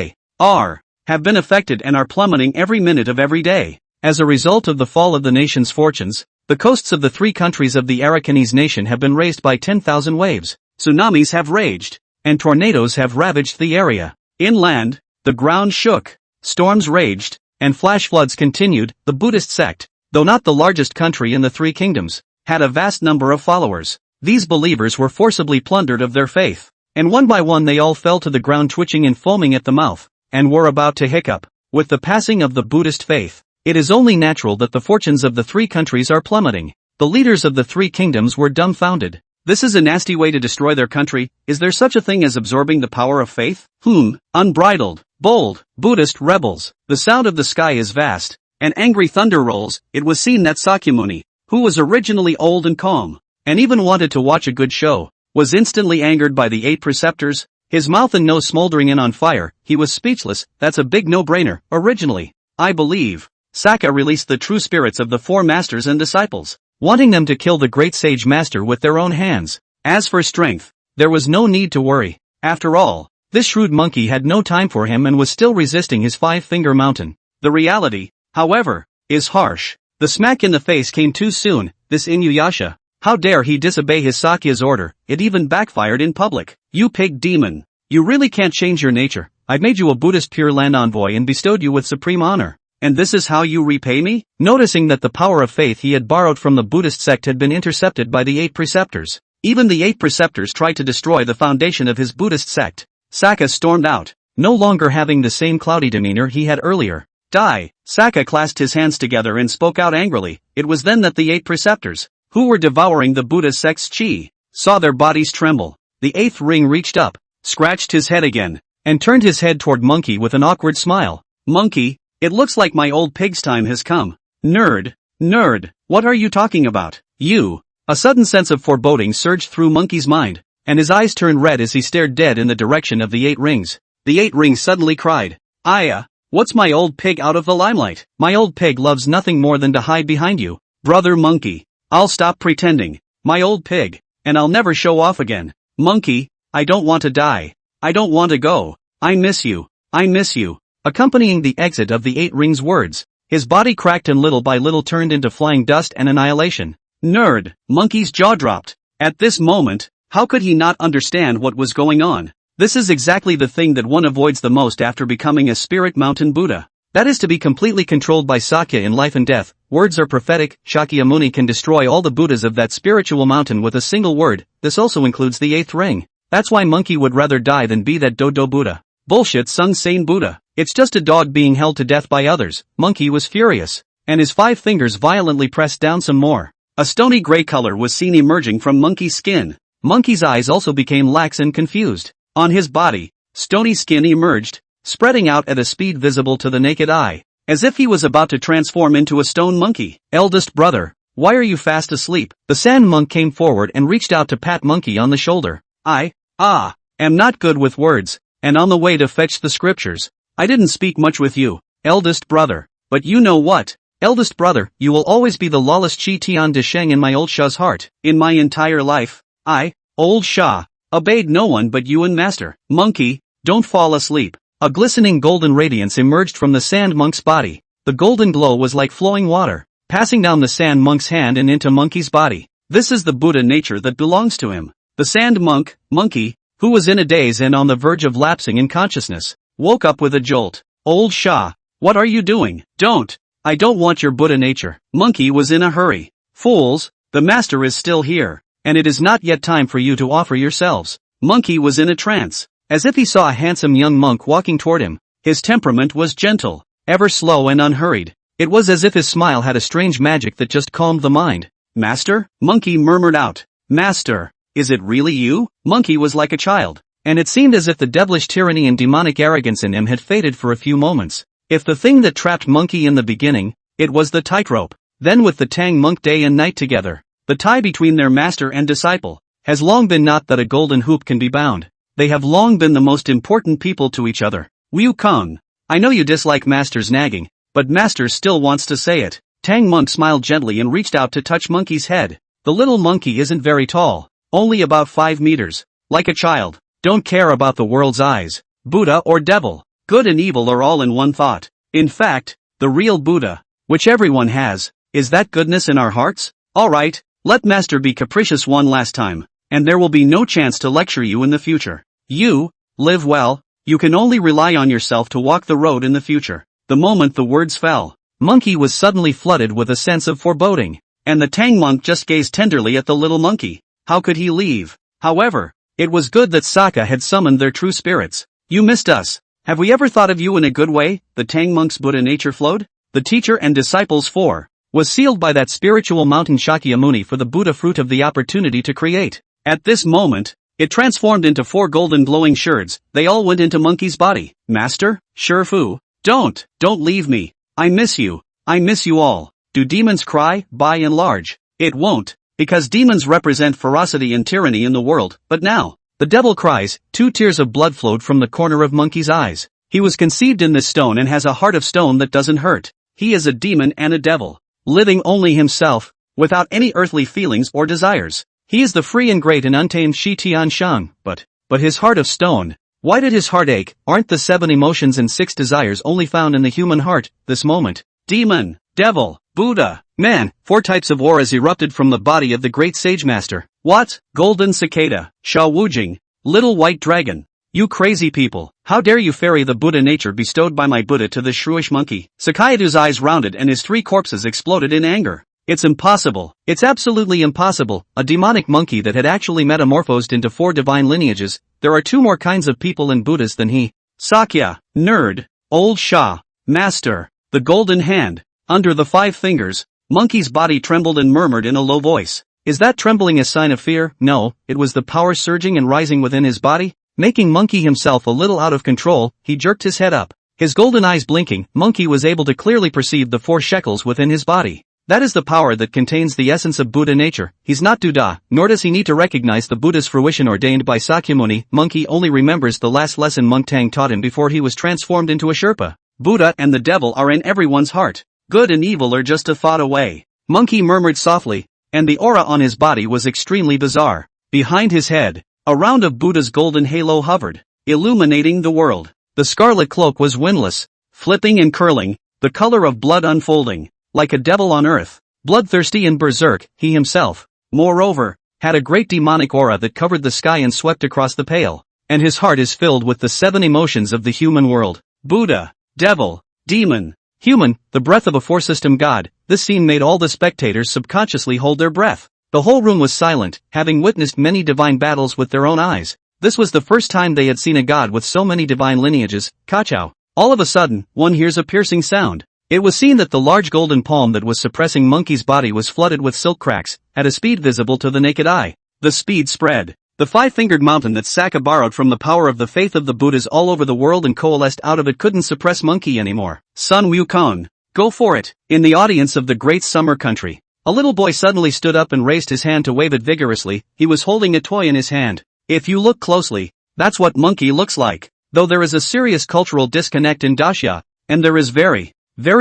have been affected and are plummeting every minute of every day. As a result of the fall of the nation's fortunes, the coasts of the three countries of the Arakanese nation have been raised by 10,000 waves. Tsunamis have raged, and tornadoes have ravaged the area. Inland, the ground shook, storms raged, and flash floods continued. The Buddhist sect, though not the largest country in the three kingdoms, had a vast number of followers. These believers were forcibly plundered of their faith, and one by one they all fell to the ground twitching and foaming at the mouth, and were about to hiccup. With the passing of the Buddhist faith, it is only natural that the fortunes of the three countries are plummeting. The leaders of the three kingdoms were dumbfounded. This is a nasty way to destroy their country. Is there such a thing as absorbing the power of faith? Unbridled, bold, Buddhist rebels. The sound of the sky is vast, and angry thunder rolls. It was seen that Sakyamuni, who was originally old and calm, and even wanted to watch a good show, was instantly angered by the eight preceptors, his mouth and nose smoldering in on fire. He was speechless. That's a big no-brainer. Originally, I believe, Saka released the true spirits of the four masters and disciples, wanting them to kill the great sage master with their own hands. As for strength, there was no need to worry. After all, this shrewd monkey had no time for him and was still resisting his five-finger mountain. The reality, however, is harsh. The smack in the face came too soon. This Inuyasha, how dare he disobey his Sakya's order? It even backfired in public. You pig demon. You really can't change your nature. I've made you a Buddhist Pure Land envoy and bestowed you with supreme honor. And this is how you repay me? Noticing that the power of faith he had borrowed from the Buddhist sect had been intercepted by the eight preceptors. Even the eight preceptors tried to destroy the foundation of his Buddhist sect. Saka stormed out, no longer having the same cloudy demeanor he had earlier. Die! Saka clasped his hands together and spoke out angrily. It was then that the eight preceptors, who were devouring the Buddha sect's chi, saw their bodies tremble. The eighth ring reached up, scratched his head again, and turned his head toward Monkey with an awkward smile. Monkey, it looks like my old pig's time has come. Nerd, what are you talking about? You! A sudden sense of foreboding surged through Monkey's mind, and his eyes turned red as he stared dead in the direction of the eight rings. The eight rings suddenly cried, what's my old pig out of the limelight? My old pig loves nothing more than to hide behind you, brother Monkey. I'll stop pretending, my old pig, and I'll never show off again. Monkey, I don't want to die. I don't want to go. I miss you. Accompanying the exit of the eight rings words, his body cracked and little by little turned into flying dust and annihilation. Nerd! Monkey's jaw dropped. At this moment, how could he not understand what was going on? This is exactly the thing that one avoids the most after becoming a spirit mountain Buddha. That is to be completely controlled by Sakya in life and death. Words are prophetic. Shakyamuni can destroy all the Buddhas of that spiritual mountain with a single word. This also includes the eighth ring. That's why Monkey would rather die than be that Dodo Buddha. Bullshit Sung Sane Buddha. It's just a dog being held to death by others. Monkey was furious, and his 5 fingers violently pressed down some more. A stony gray color was seen emerging from Monkey's skin. Monkey's eyes also became lax and confused. On his body, stony skin emerged, spreading out at a speed visible to the naked eye, as if he was about to transform into a stone monkey. Eldest brother, why are you fast asleep? The sand monk came forward and reached out to pat Monkey on the shoulder. I am not good with words, and on the way to fetch the scriptures. I didn't speak much with you, eldest brother, but you know what? Eldest brother, you will always be the lawless Chi Tian de Sheng in my old Sha's heart. In my entire life, Old Sha obeyed no one but you and Master. Monkey, don't fall asleep. A glistening golden radiance emerged from the sand monk's body. The golden glow was like flowing water, passing down the sand monk's hand and into monkey's body. This is the Buddha nature that belongs to him. The sand monkey, who was in a daze and on the verge of lapsing in consciousness, woke up with a jolt. Old Sha, what are you doing? I don't want your Buddha nature. Monkey was in a hurry. Fools, the master is still here, and it is not yet time for you to offer yourselves. Monkey was in a trance, as if he saw a handsome young monk walking toward him. His temperament was gentle, ever slow and unhurried. It was as if his smile had a strange magic that just calmed the mind. Master? Monkey murmured out. Master, is it really you? Monkey was like a child, and it seemed as if the devilish tyranny and demonic arrogance in him had faded for a few moments. If the thing that trapped Monkey in the beginning, it was the tightrope. Then with the Tang monk day and night together, the tie between their master and disciple has long been not that a golden hoop can be bound. They have long been the most important people to each other. Wukong, I know you dislike Master's nagging, but Master still wants to say it. Tang monk smiled gently and reached out to touch Monkey's head. The little monkey isn't very tall, only about 5 meters. Like a child, don't care about the world's eyes, Buddha or devil. Good and evil are all in one thought. In fact, the real Buddha, which everyone has, is that goodness in our hearts? Alright, let Master be capricious one last time, and there will be no chance to lecture you in the future. You, live well, you can only rely on yourself to walk the road in the future. The moment the words fell, Monkey was suddenly flooded with a sense of foreboding, and the Tang monk just gazed tenderly at the little monkey. How could he leave? However, it was good that Sokka had summoned their true spirits. You missed us. Have we ever thought of you in a good way? The Tang monk's Buddha nature flowed. The teacher and disciples 4 was sealed by that spiritual mountain Shakyamuni for the Buddha fruit of the opportunity to create. At this moment, it transformed into 4 golden glowing sherds. They all went into Monkey's body. Master, Shifu, don't leave me. I miss you all. Do demons cry? By and large, it won't, because demons represent ferocity and tyranny in the world, but now, the devil cries. 2 tears of blood flowed from the corner of Monkey's eyes. He was conceived in this stone and has a heart of stone that doesn't hurt. He is a demon and a devil, living only himself, without any earthly feelings or desires. He is the free and great and untamed Shi Tian Shang, but his heart of stone. Why did his heart ache? Aren't the 7 emotions and 6 desires only found in the human heart? This moment, demon, devil, Buddha, man, 4 types of auras erupted from the body of the great sage master. What? Golden cicada, Sha Wujing, little white dragon. You crazy people, how dare you ferry the Buddha nature bestowed by my Buddha to this shrewish monkey? Sakayatu's eyes rounded and his 3 corpses exploded in anger. It's impossible. It's absolutely impossible. A demonic monkey that had actually metamorphosed into 4 divine lineages. There are 2 more kinds of people in Buddhas than he. Sakya, nerd, old Sha, master, the golden hand. Under the 5 fingers, Monkey's body trembled and murmured in a low voice. Is that trembling a sign of fear? No, it was the power surging and rising within his body, making Monkey himself a little out of control. He jerked his head up. His golden eyes blinking, Monkey was able to clearly perceive the 4 shekels within his body. That is the power that contains the essence of Buddha nature. He's not Duda, nor does he need to recognize the Buddha's fruition ordained by Sakyamuni. Monkey only remembers the last lesson Monk Tang taught him before he was transformed into a Sherpa. Buddha and the devil are in everyone's heart. Good and evil are just a thought away. Monkey murmured softly, and the aura on his body was extremely bizarre. Behind his head, a round of Buddha's golden halo hovered, illuminating the world. The scarlet cloak was windless, flipping and curling, the color of blood unfolding. Like a devil on earth, bloodthirsty and berserk, he himself, moreover, had a great demonic aura that covered the sky and swept across the pale, and his heart is filled with the 7 emotions of the human world. Buddha, devil, demon, human, the breath of a 4-system god. This scene made all the spectators subconsciously hold their breath. The whole room was silent, having witnessed many divine battles with their own eyes. This was the first time they had seen a god with so many divine lineages. Kachao. All of a sudden, one hears a piercing sound. It was seen that the large golden palm that was suppressing Monkey's body was flooded with silk cracks, at a speed visible to the naked eye. The speed spread. The 5-fingered mountain that Sokka borrowed from the power of the faith of the Buddhas all over the world and coalesced out of it couldn't suppress Monkey anymore. Sun Wukong, go for it. In the audience of the great summer country, a little boy suddenly stood up and raised his hand to wave it vigorously. He was holding a toy in his hand. If you look closely, that's what Monkey looks like. Though there is a serious cultural disconnect in Dacia, and there is very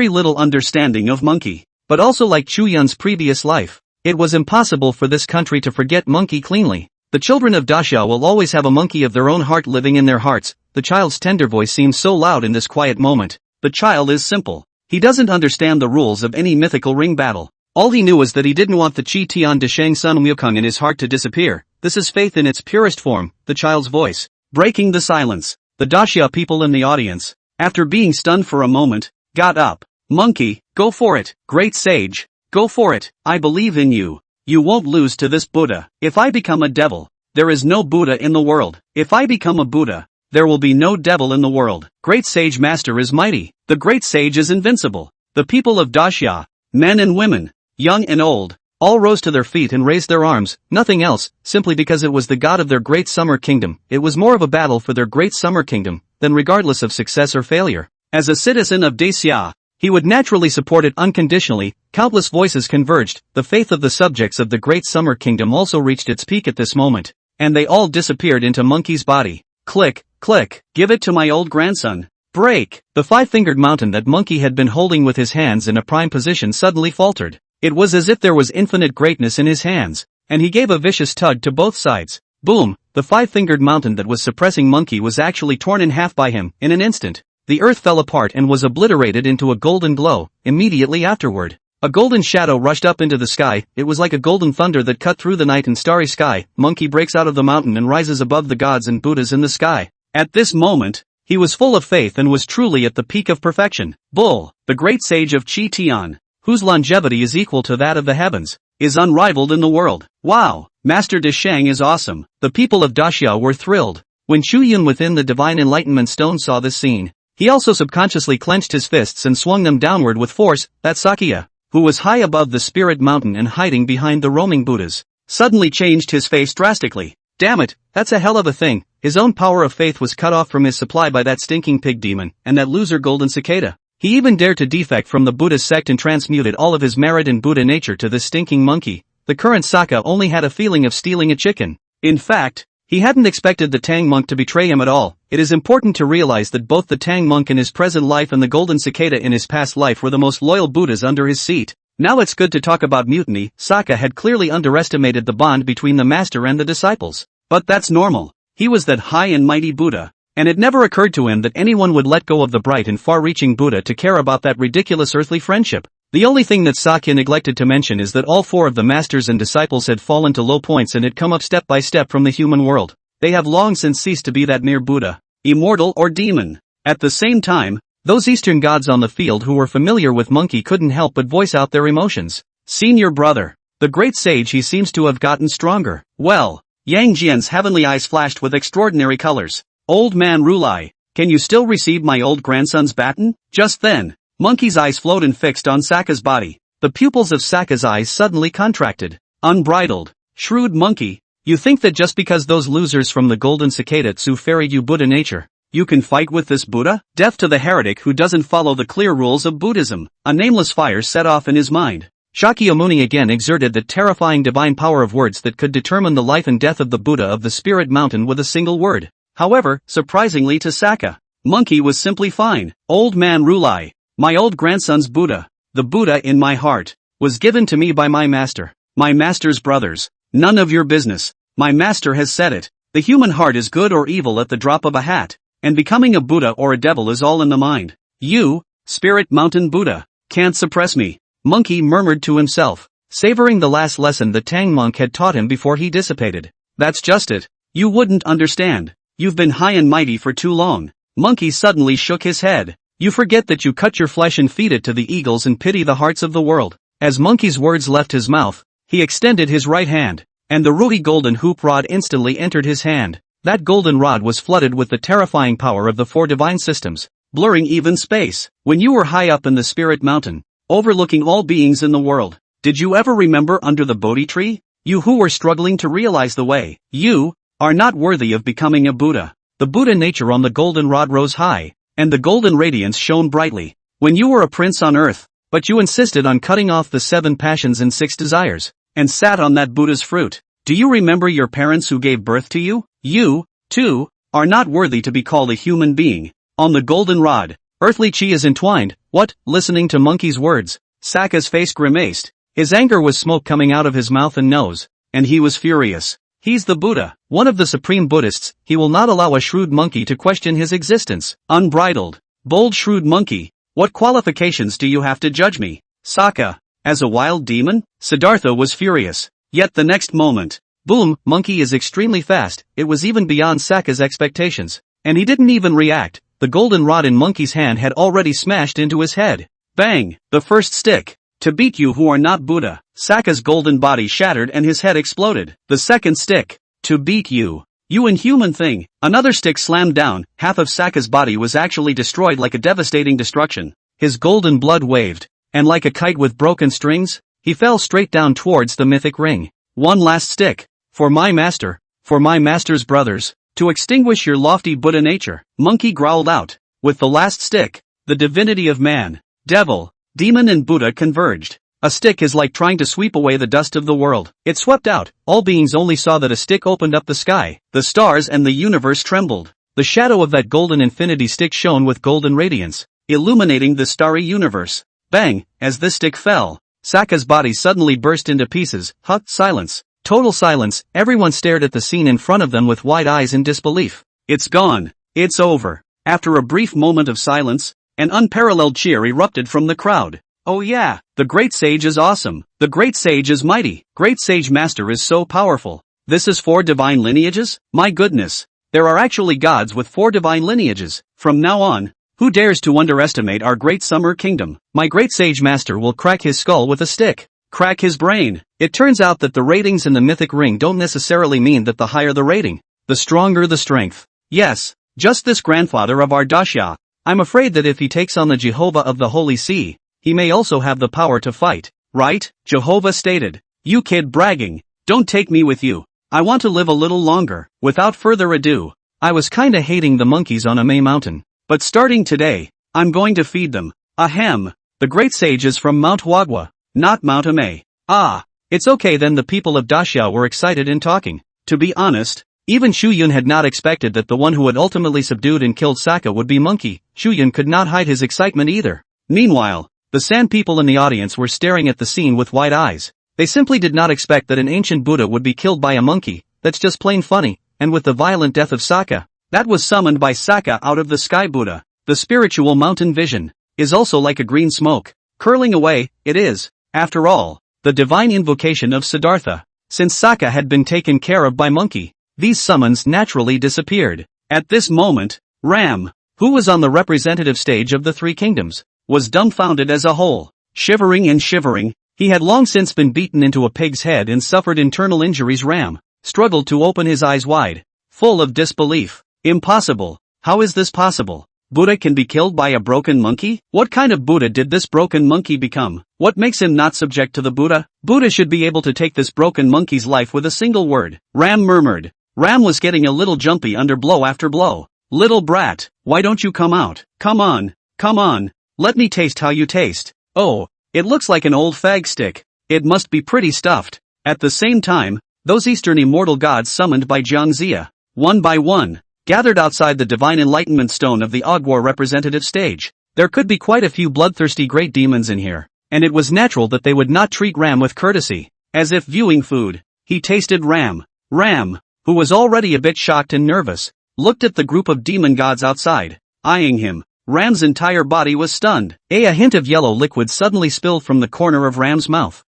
little understanding of Monkey. But also like Chu Yun's previous life, it was impossible for this country to forget Monkey cleanly. The children of Daxia will always have a monkey of their own heart living in their hearts. The child's tender voice seems so loud in this quiet moment. The child is simple. He doesn't understand the rules of any mythical ring battle. All he knew was that he didn't want the Qi Tian de Shang Sun Wukong in his heart to disappear. This is faith in its purest form, the child's voice. Breaking the silence. The Daxia people in the audience, after being stunned for a moment, got up. Monkey, go for it. Great sage, go for it. I believe in you. You won't lose to this Buddha. If I become a devil, there is no Buddha in the world. If I become a Buddha, there will be no devil in the world. Great sage master is mighty. The great sage is invincible. The people of Daxia, men and women, young and old, all rose to their feet and raised their arms, nothing else, simply because it was the god of their great summer kingdom. It was more of a battle for their great summer kingdom, than regardless of success or failure. As a citizen of Daxia, he would naturally support it unconditionally. Countless voices converged. The faith of the subjects of the great summer kingdom also reached its peak at this moment, and they all disappeared into Monkey's body. Click, click, give it to my old grandson. Break! The five-fingered mountain that Monkey had been holding with his hands in a prime position suddenly faltered. It was as if there was infinite greatness in his hands, and he gave a vicious tug to both sides. Boom! The five-fingered mountain that was suppressing Monkey was actually torn in half by him. In an instant, the earth fell apart and was obliterated into a golden glow. Immediately afterward, a golden shadow rushed up into the sky. It was like a golden thunder that cut through the night and starry sky. Monkey breaks out of the mountain and rises above the gods and Buddhas in the sky. At this moment, he was full of faith and was truly at the peak of perfection. Bull, the great sage of Qi Tian, whose longevity is equal to that of the heavens, is unrivaled in the world. Wow, Master De Shang is awesome. The people of Daxia were thrilled. When Chu Yun within the Divine Enlightenment Stone saw this scene, he also subconsciously clenched his fists and swung them downward with force. That Sakura, who was high above the spirit mountain and hiding behind the roaming Buddhas, suddenly changed his face drastically. Damn it, that's a hell of a thing. His own power of faith was cut off from his supply by that stinking pig demon, and that loser golden cicada. He even dared to defect from the Buddhist sect and transmuted all of his merit and Buddha nature to this stinking monkey. The current Saka only had a feeling of stealing a chicken. In fact, he hadn't expected the Tang monk to betray him at all. It is important to realize that both the Tang monk in his present life and the golden cicada in his past life were the most loyal Buddhas under his seat. Now it's good to talk about mutiny. Saka had clearly underestimated the bond between the master and the disciples. But that's normal. He was that high and mighty Buddha, and it never occurred to him that anyone would let go of the bright and far-reaching Buddha to care about that ridiculous earthly friendship. The only thing that Sakura neglected to mention is that all four of the masters and disciples had fallen to low points and had come up step by step from the human world. They have long since ceased to be that mere Buddha, immortal or demon. At the same time, those Eastern gods on the field who were familiar with Monkey couldn't help but voice out their emotions. Senior brother, the great sage, he seems to have gotten stronger. Well, Yang Jian's heavenly eyes flashed with extraordinary colors. Old man Rulai, can you still receive my old grandson's baton? Just then, Monkey's eyes flowed and fixed on Saka's body. The pupils of Saka's eyes suddenly contracted. Unbridled, shrewd monkey, you think that just because those losers from the golden cicada Tzu ferried you Buddha nature, you can fight with this Buddha? Deaf to the heretic who doesn't follow the clear rules of Buddhism, a nameless fire set off in his mind. Shakyamuni again exerted that terrifying divine power of words that could determine the life and death of the Buddha of the spirit mountain with a single word. However, surprisingly to Saka, Monkey was simply fine. Old man Rulai, my old grandson's Buddha, the Buddha in my heart, was given to me by my master, my master's brothers. None of your business. My master has said it. The human heart is good or evil at the drop of a hat, and becoming a Buddha or a devil is all in the mind. You, spirit mountain Buddha, can't suppress me. Monkey murmured to himself, savoring the last lesson the Tang monk had taught him before he dissipated. That's just it. You wouldn't understand. You've been high and mighty for too long. Monkey suddenly shook his head. You forget that you cut your flesh and feed it to the eagles and pity the hearts of the world. As Monkey's words left his mouth, he extended his right hand, and the ruby golden hoop rod instantly entered his hand. That golden rod was flooded with the terrifying power of the four divine systems, blurring even space. When you were high up in the spirit mountain, overlooking all beings in the world, did you ever remember under the Bodhi tree? You who were struggling to realize the way, you are not worthy of becoming a Buddha. The Buddha nature on the golden rod rose high, and the golden radiance shone brightly. When you were a prince on earth, but you insisted on cutting off the 7 passions and 6 desires, and sat on that Buddha's fruit. Do you remember your parents who gave birth to you? You, too, are not worthy to be called a human being. On the golden rod, earthly chi is entwined. What? Listening to Monkey's words, Saka's face grimaced. His anger was smoke coming out of his mouth and nose, and he was furious. He's the Buddha, one of the supreme Buddhists. He will not allow a shrewd monkey to question his existence. Unbridled. Bold shrewd monkey. What qualifications do you have to judge me? Sokka. As a wild demon? Siddhartha was furious. Yet the next moment. Boom, monkey is extremely fast. It was even beyond Sokka's expectations. And he didn't even react. The golden rod in monkey's hand had already smashed into his head. Bang! The first stick. To beat you who are not Buddha. Sokka's golden body shattered and his head exploded. The second stick. To beat you. You inhuman thing. Another stick slammed down. Half of Sokka's body was actually destroyed like a devastating destruction. His golden blood waved. And like a kite with broken strings, he fell straight down towards the mythic ring. One last stick. For my master. For my master's brothers. To extinguish your lofty Buddha nature. Monkey growled out. With the last stick. The divinity of man. Devil. Demon and Buddha converged. A stick is like trying to sweep away the dust of the world. It swept out. All beings only saw that a stick opened up the sky. The stars and the universe trembled. The shadow of that golden infinity stick shone with golden radiance, illuminating the starry universe. Bang! As this stick fell, Sokka's body suddenly burst into pieces. Silence. Total silence. Everyone stared at the scene in front of them with wide eyes in disbelief. It's gone. It's over. After a brief moment of silence, an unparalleled cheer erupted from the crowd. Oh yeah, the great sage is awesome. The great sage is mighty. Great sage master is so powerful. This is 4 divine lineages? My goodness. There are actually gods with 4 divine lineages. From now on, who dares to underestimate our great summer kingdom? My great sage master will crack his skull with a stick. Crack his brain. It turns out that the ratings in the mythic ring don't necessarily mean that the higher the rating, the stronger the strength. Yes, just this grandfather of our Dasha. I'm afraid that if he takes on the Jehovah of the Holy See, he may also have the power to fight. Right? Jehovah stated. You kid bragging. Don't take me with you. I want to live a little longer. Without further ado, I was kinda hating the monkeys on Ame Mountain. But starting today, I'm going to feed them. Ahem. The great sage is from Mount Wagwa, not Mount Ame. Ah. It's okay then. The people of Daxia were excited and talking. To be honest, even Chu Yun had not expected that the one who had ultimately subdued and killed Sokka would be Monkey. Chu Yun could not hide his excitement either. Meanwhile, the sand people in the audience were staring at the scene with wide eyes. They simply did not expect that an ancient Buddha would be killed by a monkey. That's just plain funny. And with the violent death of Sokka, that was summoned by Sokka out of the sky. Buddha, the spiritual mountain vision, is also like a green smoke, curling away. It is, after all, the divine invocation of Siddhartha. Since Sokka had been taken care of by Monkey, these summons naturally disappeared. At this moment, Ram, who was on the representative stage of the 3 kingdoms, was dumbfounded as a whole. Shivering and shivering, he had long since been beaten into a pig's head and suffered internal injuries. Ram struggled to open his eyes wide, full of disbelief. Impossible. How is this possible? Buddha can be killed by a broken monkey? What kind of Buddha did this broken monkey become? What makes him not subject to the Buddha? Buddha should be able to take this broken monkey's life with a single word. Ram murmured. Ram was getting a little jumpy under blow after blow. Little brat, why don't you come out? Come on. Come on. Let me taste how you taste. Oh, it looks like an old fag stick. It must be pretty stuffed. At the same time, those Eastern immortal gods summoned by Jiangxia, one by one, gathered outside the divine enlightenment stone of the Agwa representative stage. There could be quite a few bloodthirsty great demons in here, and it was natural that they would not treat Ram with courtesy, as if viewing food. He tasted Ram. Ram, who was already a bit shocked and nervous, looked at the group of demon gods outside, eyeing him. Ram's entire body was stunned. A hint of yellow liquid suddenly spilled from the corner of Ram's mouth.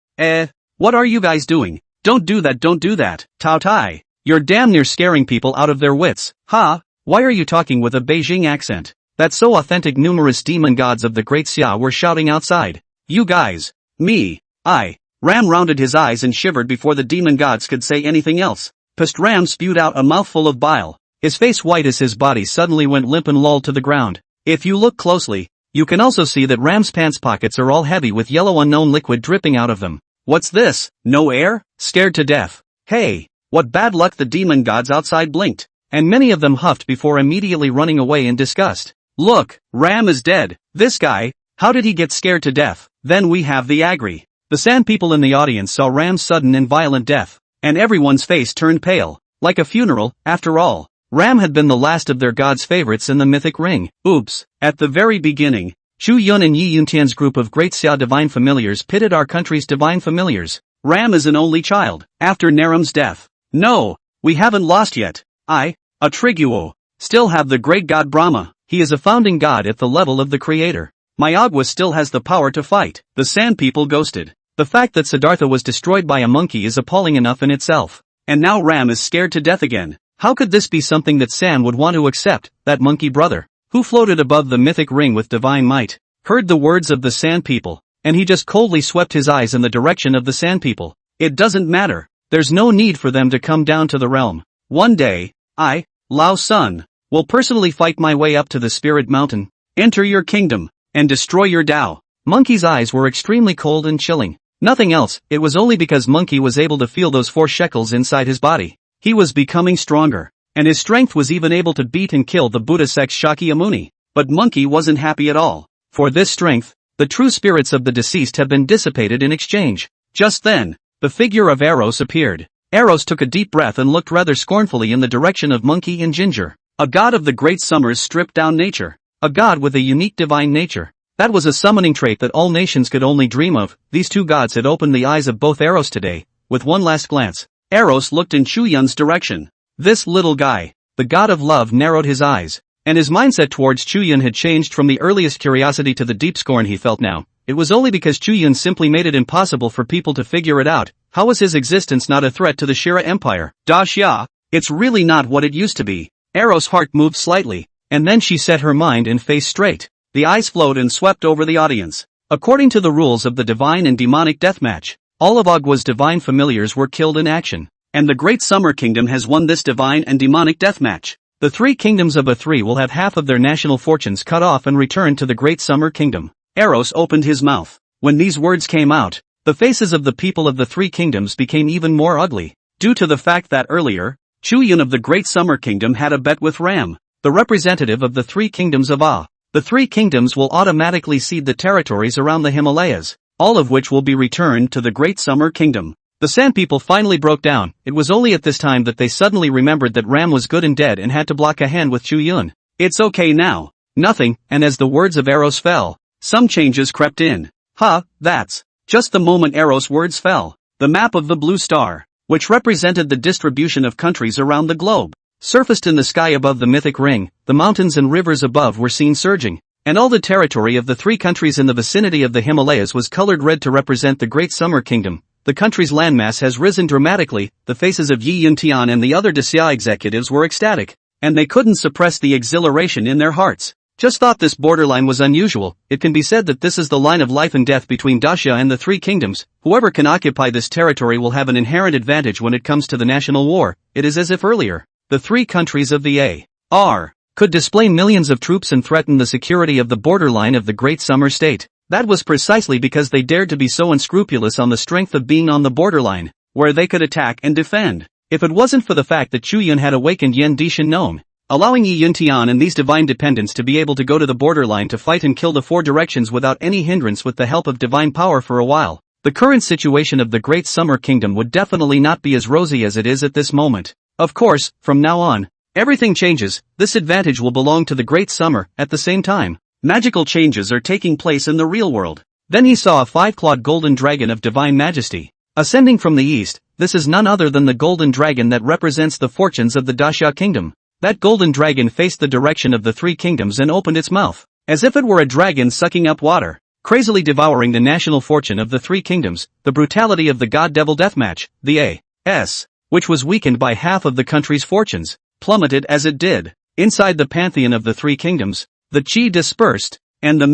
What are you guys doing? Don't do that, don't do that. Tao Tai. You're damn near scaring people out of their wits. Ha? Why are you talking with a Beijing accent? That's so authentic. Numerous demon gods of the Great Xia were shouting outside. You guys. Me. Ram rounded his eyes and shivered before the demon gods could say anything else. Pissed. Ram spewed out a mouthful of bile, his face white as his body suddenly went limp and lolled to the ground. If you look closely, you can also see that Ram's pants pockets are all heavy with yellow unknown liquid dripping out of them. What's this? No air? Scared to death. Hey, what bad luck. The demon gods outside blinked, and many of them huffed before immediately running away in disgust. Look, Ram is dead. This guy, how did he get scared to death? Then we have the Agri. The sand people in the audience saw Ram's sudden and violent death, and everyone's face turned pale, like a funeral. After all, Ram had been the last of their gods' favorites in the mythic ring. Oops. At the very beginning, Chu Yun and Yi Yuntian's group of great Xia divine familiars pitted our country's divine familiars. Ram is an only child. After Naram's death. No, We haven't lost yet. I, Atriguo, still have the great god Brahma. He is a founding god at the level of the creator. My Agua still has the power to fight. The Sand People ghosted. The fact that Siddhartha was destroyed by a monkey is appalling enough in itself. And now Ram is scared to death again. How could this be something that San would want to accept, that monkey brother, who floated above the mythic ring with divine might, heard the words of the Sand People, and he just coldly swept his eyes in the direction of the Sand People. It doesn't matter. There's no need for them to come down to the realm. One day, I, Lao Sun, will personally fight my way up to the Spirit Mountain, enter your kingdom, and destroy your Tao. Monkey's eyes were extremely cold and chilling. Nothing else, it was only because Monkey was able to feel those 4 shekels inside his body. He was becoming stronger, and his strength was even able to beat and kill the Buddha sect Shakyamuni. But Monkey wasn't happy at all. For this strength, the true spirits of the deceased have been dissipated in exchange. Just then, the figure of Eros appeared. Eros took a deep breath and looked rather scornfully in the direction of Monkey and Ginger. A god of the great summer's stripped-down nature. A god with a unique divine nature. That was a summoning trait that all nations could only dream of. These two gods had opened the eyes of both Eros today. With one last glance, Eros looked in Chu Yun's direction. This little guy, the god of love, narrowed his eyes, and his mindset towards Chu Yun had changed from the earliest curiosity to the deep scorn he felt now. It was only because Chu Yun simply made it impossible for people to figure it out. How was his existence not a threat to the Shira Empire? Daxia, it's really not what it used to be. Eros' heart moved slightly, and then she set her mind and face straight. The eyes flowed and swept over the audience. According to the rules of the divine and demonic deathmatch, all of Agua's divine familiars were killed in action, and the Great Summer Kingdom has won this divine and demonic deathmatch. The 3 kingdoms of A3 will have half of their national fortunes cut off and return to the Great Summer Kingdom. Eros opened his mouth. When these words came out, the faces of the people of the 3 kingdoms became even more ugly, due to the fact that earlier, Chu Yun of the Great Summer Kingdom had a bet with Ram, the representative of the 3 kingdoms of A. The 3 kingdoms will automatically cede the territories around the Himalayas, all of which will be returned to the Great Summer Kingdom. The Sand People finally broke down. It was only at this time that they suddenly remembered that Ram was good and dead and had to block a hand with Chu Yun. It's okay now. Nothing, and as the words of Eros fell, some changes crept in. That's just the moment Eros' words fell. The map of the Blue Star, which represented the distribution of countries around the globe, surfaced in the sky above the mythic ring. The mountains and rivers above were seen surging, and all the territory of the 3 countries in the vicinity of the Himalayas was colored red to represent the Great Summer Kingdom. The country's landmass has risen dramatically. The faces of Yi Yuntian and the other Daxia executives were ecstatic, and they couldn't suppress the exhilaration in their hearts. Just thought this borderline was unusual. It can be said that this is the line of life and death between Daxia and the 3 kingdoms. Whoever can occupy this territory will have an inherent advantage when it comes to the national war. It is as if earlier, the 3 countries of the A.R. could display millions of troops and threaten the security of the borderline of the Great Summer State. That was precisely because they dared to be so unscrupulous on the strength of being on the borderline, where they could attack and defend. If it wasn't for the fact that Chu Yun had awakened Yen Dishan Nome, allowing Yi Yuntian and these divine dependents to be able to go to the borderline to fight and kill the 4 directions without any hindrance with the help of divine power for a while, the current situation of the Great Summer Kingdom would definitely not be as rosy as it is at this moment. Of course, from now on, everything changes. This advantage will belong to the Great Summer. At the same time, magical changes are taking place in the real world. Then he saw a 5-clawed golden dragon of divine majesty, ascending from the east. This is none other than the golden dragon that represents the fortunes of the Daxia kingdom. That golden dragon faced the direction of the 3 kingdoms and opened its mouth, as if it were a dragon sucking up water, crazily devouring the national fortune of the 3 kingdoms. The brutality of the God-Devil deathmatch, the A.S., which was weakened by half of the country's fortunes, plummeted as it did. Inside the pantheon of the 3 kingdoms, the chi dispersed, and the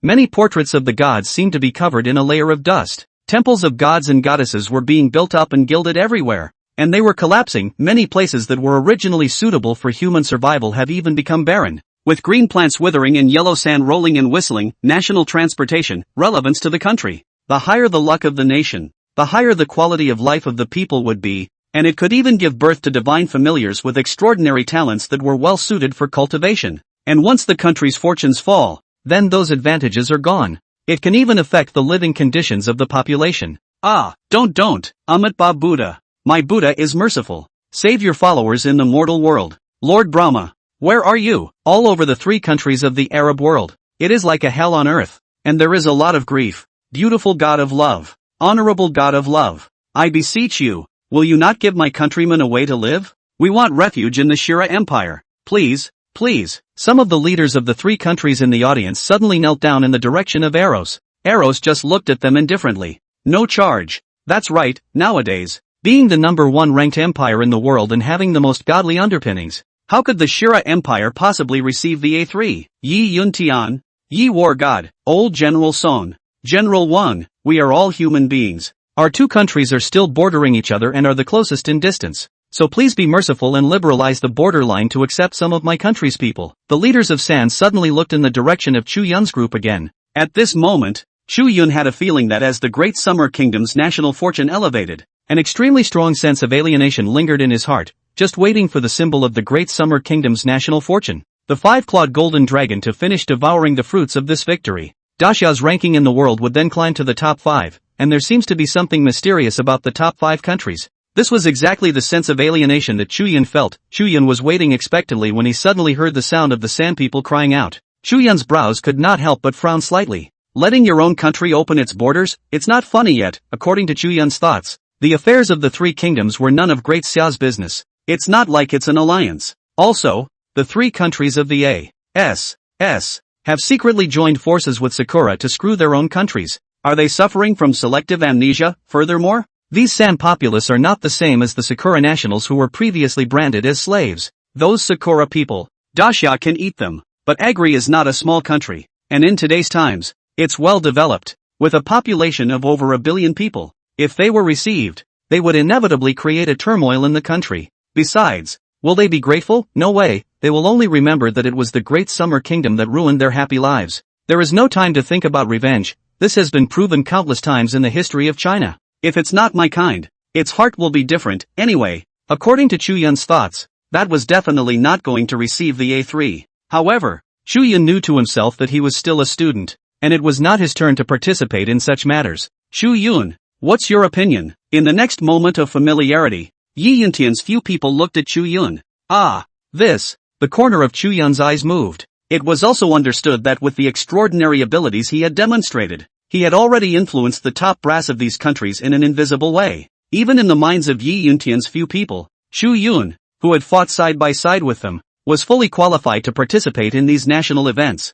many portraits of the gods seemed to be covered in a layer of dust. Temples of gods and goddesses were being built up and gilded everywhere, and they were collapsing. Many places that were originally suitable for human survival have even become barren, with green plants withering and yellow sand rolling and whistling. National transportation, relevance to the country. The higher the luck of the nation, the higher the quality of life of the people would be, and it could even give birth to divine familiars with extraordinary talents that were well suited for cultivation. And once the country's fortunes fall, then those advantages are gone. It can even affect the living conditions of the population. Don't, Amit Ba Buddha. My Buddha is merciful. Save your followers in the mortal world. Lord Brahma, where are you? All over the 3 countries of the Arab world, it is like a hell on earth, and there is a lot of grief. Beautiful God of love, honorable God of love, I beseech you, Will you not give my countrymen a way to live? We want refuge in the Shira Empire. Please, please. Some of the leaders of the 3 countries in the audience suddenly knelt down in the direction of Eros. Eros just looked at them indifferently. No charge. That's right, nowadays, being the number 1 ranked empire in the world and having the most godly underpinnings, how could the Shira Empire possibly receive the A3? Yi Yun Tian, Yi War God, Old General Song, General Wang, we are all human beings. Our 2 countries are still bordering each other and are the closest in distance. So please be merciful and liberalize the borderline to accept some of my country's people. The leaders of San suddenly looked in the direction of Chu Yun's group again. At this moment, Chu Yun had a feeling that as the Great Summer Kingdom's national fortune elevated, an extremely strong sense of alienation lingered in his heart, just waiting for the symbol of the Great Summer Kingdom's national fortune, the 5-clawed golden dragon, to finish devouring the fruits of this victory. Daxia's ranking in the world would then climb to the top 5, and there seems to be something mysterious about the top 5 countries. This was exactly the sense of alienation that Chu Yun felt. Chu Yun was waiting expectantly when he suddenly heard the sound of the Sand people crying out. Chu Yun's brows could not help but frown slightly. Letting your own country open its borders? It's not funny yet, according to Chu Yun's thoughts. The affairs of the 3 kingdoms were none of Great Xia's business. It's not like it's an alliance. Also, the 3 countries of the A.S. have secretly joined forces with Sakura to screw their own countries. Are they suffering from selective amnesia? Furthermore, these San populace are not the same as the Sakura nationals who were previously branded as slaves. Those Sakura people, Daxia can eat them. But Agri is not a small country, and in today's times, it's well developed, with a population of over 1 billion people. If they were received, they would inevitably create a turmoil in the country. Besides, will they be grateful? No way. They will only remember that it was the Great Summer Kingdom that ruined their happy lives. There is no time to think about revenge. This has been proven countless times in the history of China. If it's not my kind, its heart will be different. Anyway, according to Chu Yun's thoughts, that was definitely not going to receive the A3. However, Chu Yun knew to himself that he was still a student, and it was not his turn to participate in such matters. Chu Yun, what's your opinion? In the next moment of familiarity, Yi Yuntian's few people looked at Chu Yun. The corner of Chu Yun's eyes moved. It was also understood that with the extraordinary abilities he had demonstrated, he had already influenced the top brass of these countries in an invisible way. Even in the minds of Yi Yuntian's few people, Chu Yun, who had fought side by side with them, was fully qualified to participate in these national events.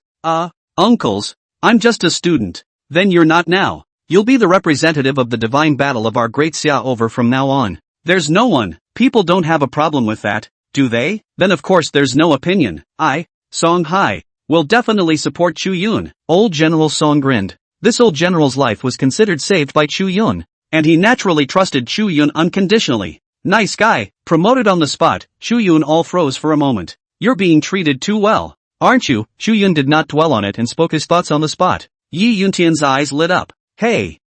Uncles, I'm just a student. Then you're not now. You'll be the representative of the divine battle of our great Xia over from now on. There's no one. People don't have a problem with that, do they? Then of course there's no opinion. Song Hai, will definitely support Chu Yun. Old General Song grinned. This old general's life was considered saved by Chu Yun, and he naturally trusted Chu Yun unconditionally. Nice guy, promoted on the spot. Chu Yun all froze for a moment. You're being treated too well, aren't you? Chu Yun did not dwell on it and spoke his thoughts on the spot. Yi Yuntian's eyes lit up. Hey,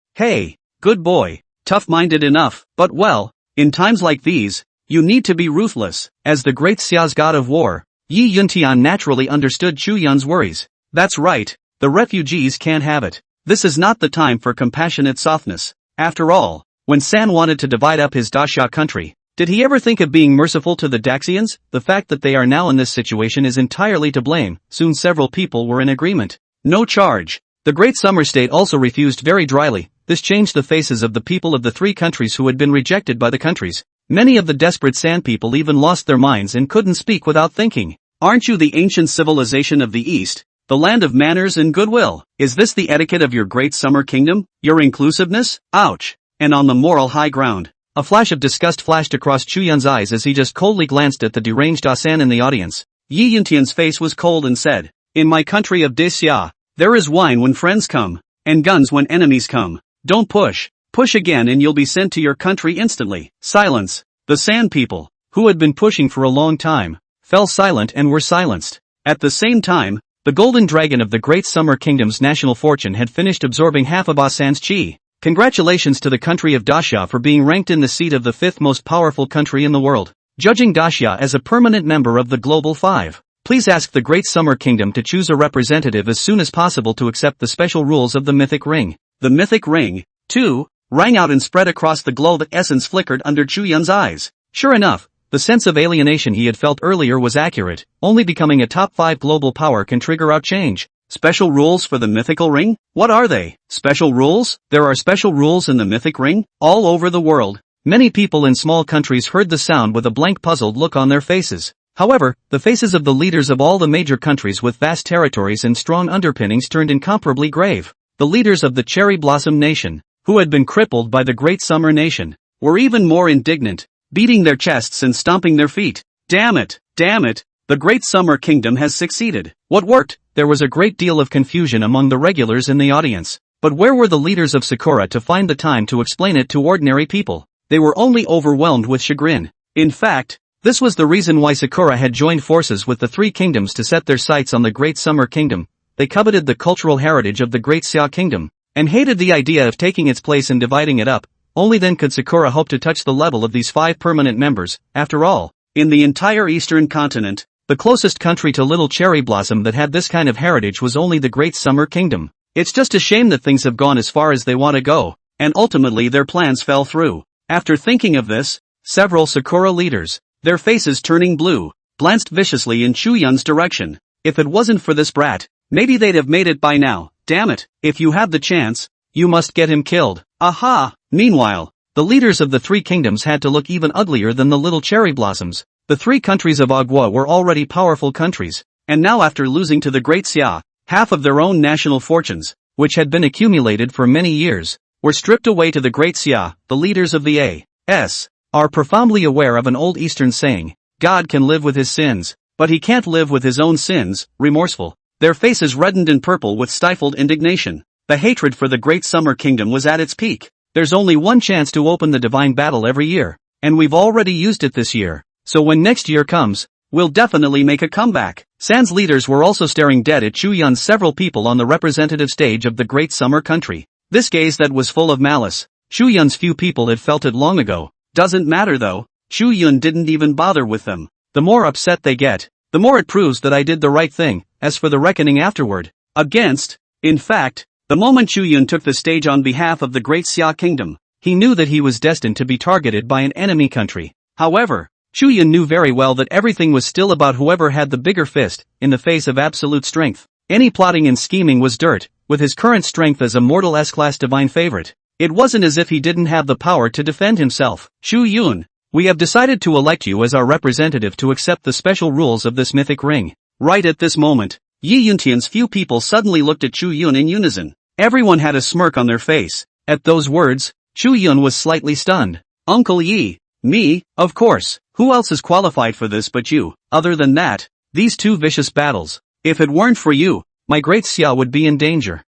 good boy, tough-minded enough, but well, in times like these, you need to be ruthless. As the great Xia's god of war, Yi Yuntian naturally understood Chu Yun's worries. That's right, the refugees can't have it. This is not the time for compassionate softness. After all, when San wanted to divide up his Daxia country, did he ever think of being merciful to the Daxians? The fact that they are now in this situation is entirely to blame. Soon several people were in agreement. No charge. The Great Summer State also refused very dryly. This changed the faces of the people of the 3 countries who had been rejected by the countries. Many of the desperate Sand people even lost their minds and couldn't speak without thinking. Aren't you the ancient civilization of the East? The land of manners and goodwill. Is this the etiquette of your great summer kingdom? Your inclusiveness? Ouch. And on the moral high ground. A flash of disgust flashed across Chu Yun's eyes as he just coldly glanced at the deranged Asan in the audience. Yi Yuntian's face was cold and said, in my country of Daxia, there is wine when friends come, and guns when enemies come. Don't push. Push again and you'll be sent to your country instantly. Silence. The Sand people, who had been pushing for a long time, fell silent and were silenced. At the same time, the golden dragon of the Great Summer Kingdom's national fortune had finished absorbing half of Asan's chi. Congratulations to the country of Daxia for being ranked in the seat of the 5th most powerful country in the world, judging Daxia as a permanent member of the Global 5. Please ask the Great Summer Kingdom to choose a representative as soon as possible to accept the special rules of the Mythic Ring. The Mythic Ring, too, rang out and spread across the globe. Essence flickered under Chu Yun's eyes. Sure enough, the sense of alienation he had felt earlier was accurate. Only becoming a top 5 global power can trigger out change. Special rules for the mythical ring? What are they? Special rules? There are special rules in the mythic ring? All over the world, Many people in small countries heard the sound with a blank puzzled look on their faces. However, the faces of the leaders of all the major countries with vast territories and strong underpinnings turned incomparably grave. The leaders of the Cherry Blossom Nation, who had been crippled by the Great Summer Nation, were even more indignant, beating their chests and stomping their feet. Damn it! Damn it! The Great Summer Kingdom has succeeded. What worked? There was a great deal of confusion among the regulars in the audience. But where were the leaders of Sakura to find the time to explain it to ordinary people? They were only overwhelmed with chagrin. In fact, this was the reason why Sakura had joined forces with the three kingdoms to set their sights on the Great Summer Kingdom. They coveted the cultural heritage of the Great Xia Kingdom, and hated the idea of taking its place and dividing it up. Only then could Sakura hope to touch the level of these 5 permanent members. After all, in the entire eastern continent, the closest country to Little Cherry Blossom that had this kind of heritage was only the Great Summer Kingdom. It's just a shame that things have gone as far as they want to go, and ultimately their plans fell through. After thinking of this, several Sakura leaders, their faces turning blue, glanced viciously in Chu Yun's direction. If it wasn't for this brat, maybe they'd have made it by now. Damn it, if you have the chance, you must get him killed. Aha! Meanwhile, the leaders of the 3 kingdoms had to look even uglier than the little cherry blossoms. The 3 countries of Agua were already powerful countries, and now after losing to the Great Xia, half of their own national fortunes, which had been accumulated for many years, were stripped away to the Great Xia. The leaders of the A.S. are profoundly aware of an old Eastern saying, God can live with his sins, but he can't live with his own sins. Remorseful, their faces reddened in purple with stifled indignation. The hatred for the Great Summer Kingdom was at its peak. There's only one chance to open the divine battle every year, and we've already used it this year, so when next year comes, we'll definitely make a comeback. San's leaders were also staring dead at Chu Yun's several people on the representative stage of the Great Summer Country. This gaze that was full of malice. Chu Yun's few people had felt it long ago. Doesn't matter though, Chu Yun didn't even bother with them. The more upset they get, the more it proves that I did the right thing. As for the reckoning afterward, in fact, the moment Chu Yun took the stage on behalf of the Great Xia Kingdom, he knew that he was destined to be targeted by an enemy country. However, Chu Yun knew very well that everything was still about whoever had the bigger fist, in the face of absolute strength. Any plotting and scheming was dirt. With his current strength as a mortal S-class divine favorite, it wasn't as if he didn't have the power to defend himself. Chu Yun, we have decided to elect you as our representative to accept the special rules of this mythic ring. Right at this moment, Yi Yuntian's few people suddenly looked at Chu Yun in unison. Everyone had a smirk on their face. At those words, Chu Yun was slightly stunned. Uncle Yi, me, of course, who else is qualified for this but you? Other than that, these 2 vicious battles, if it weren't for you, my Great Xia would be in danger.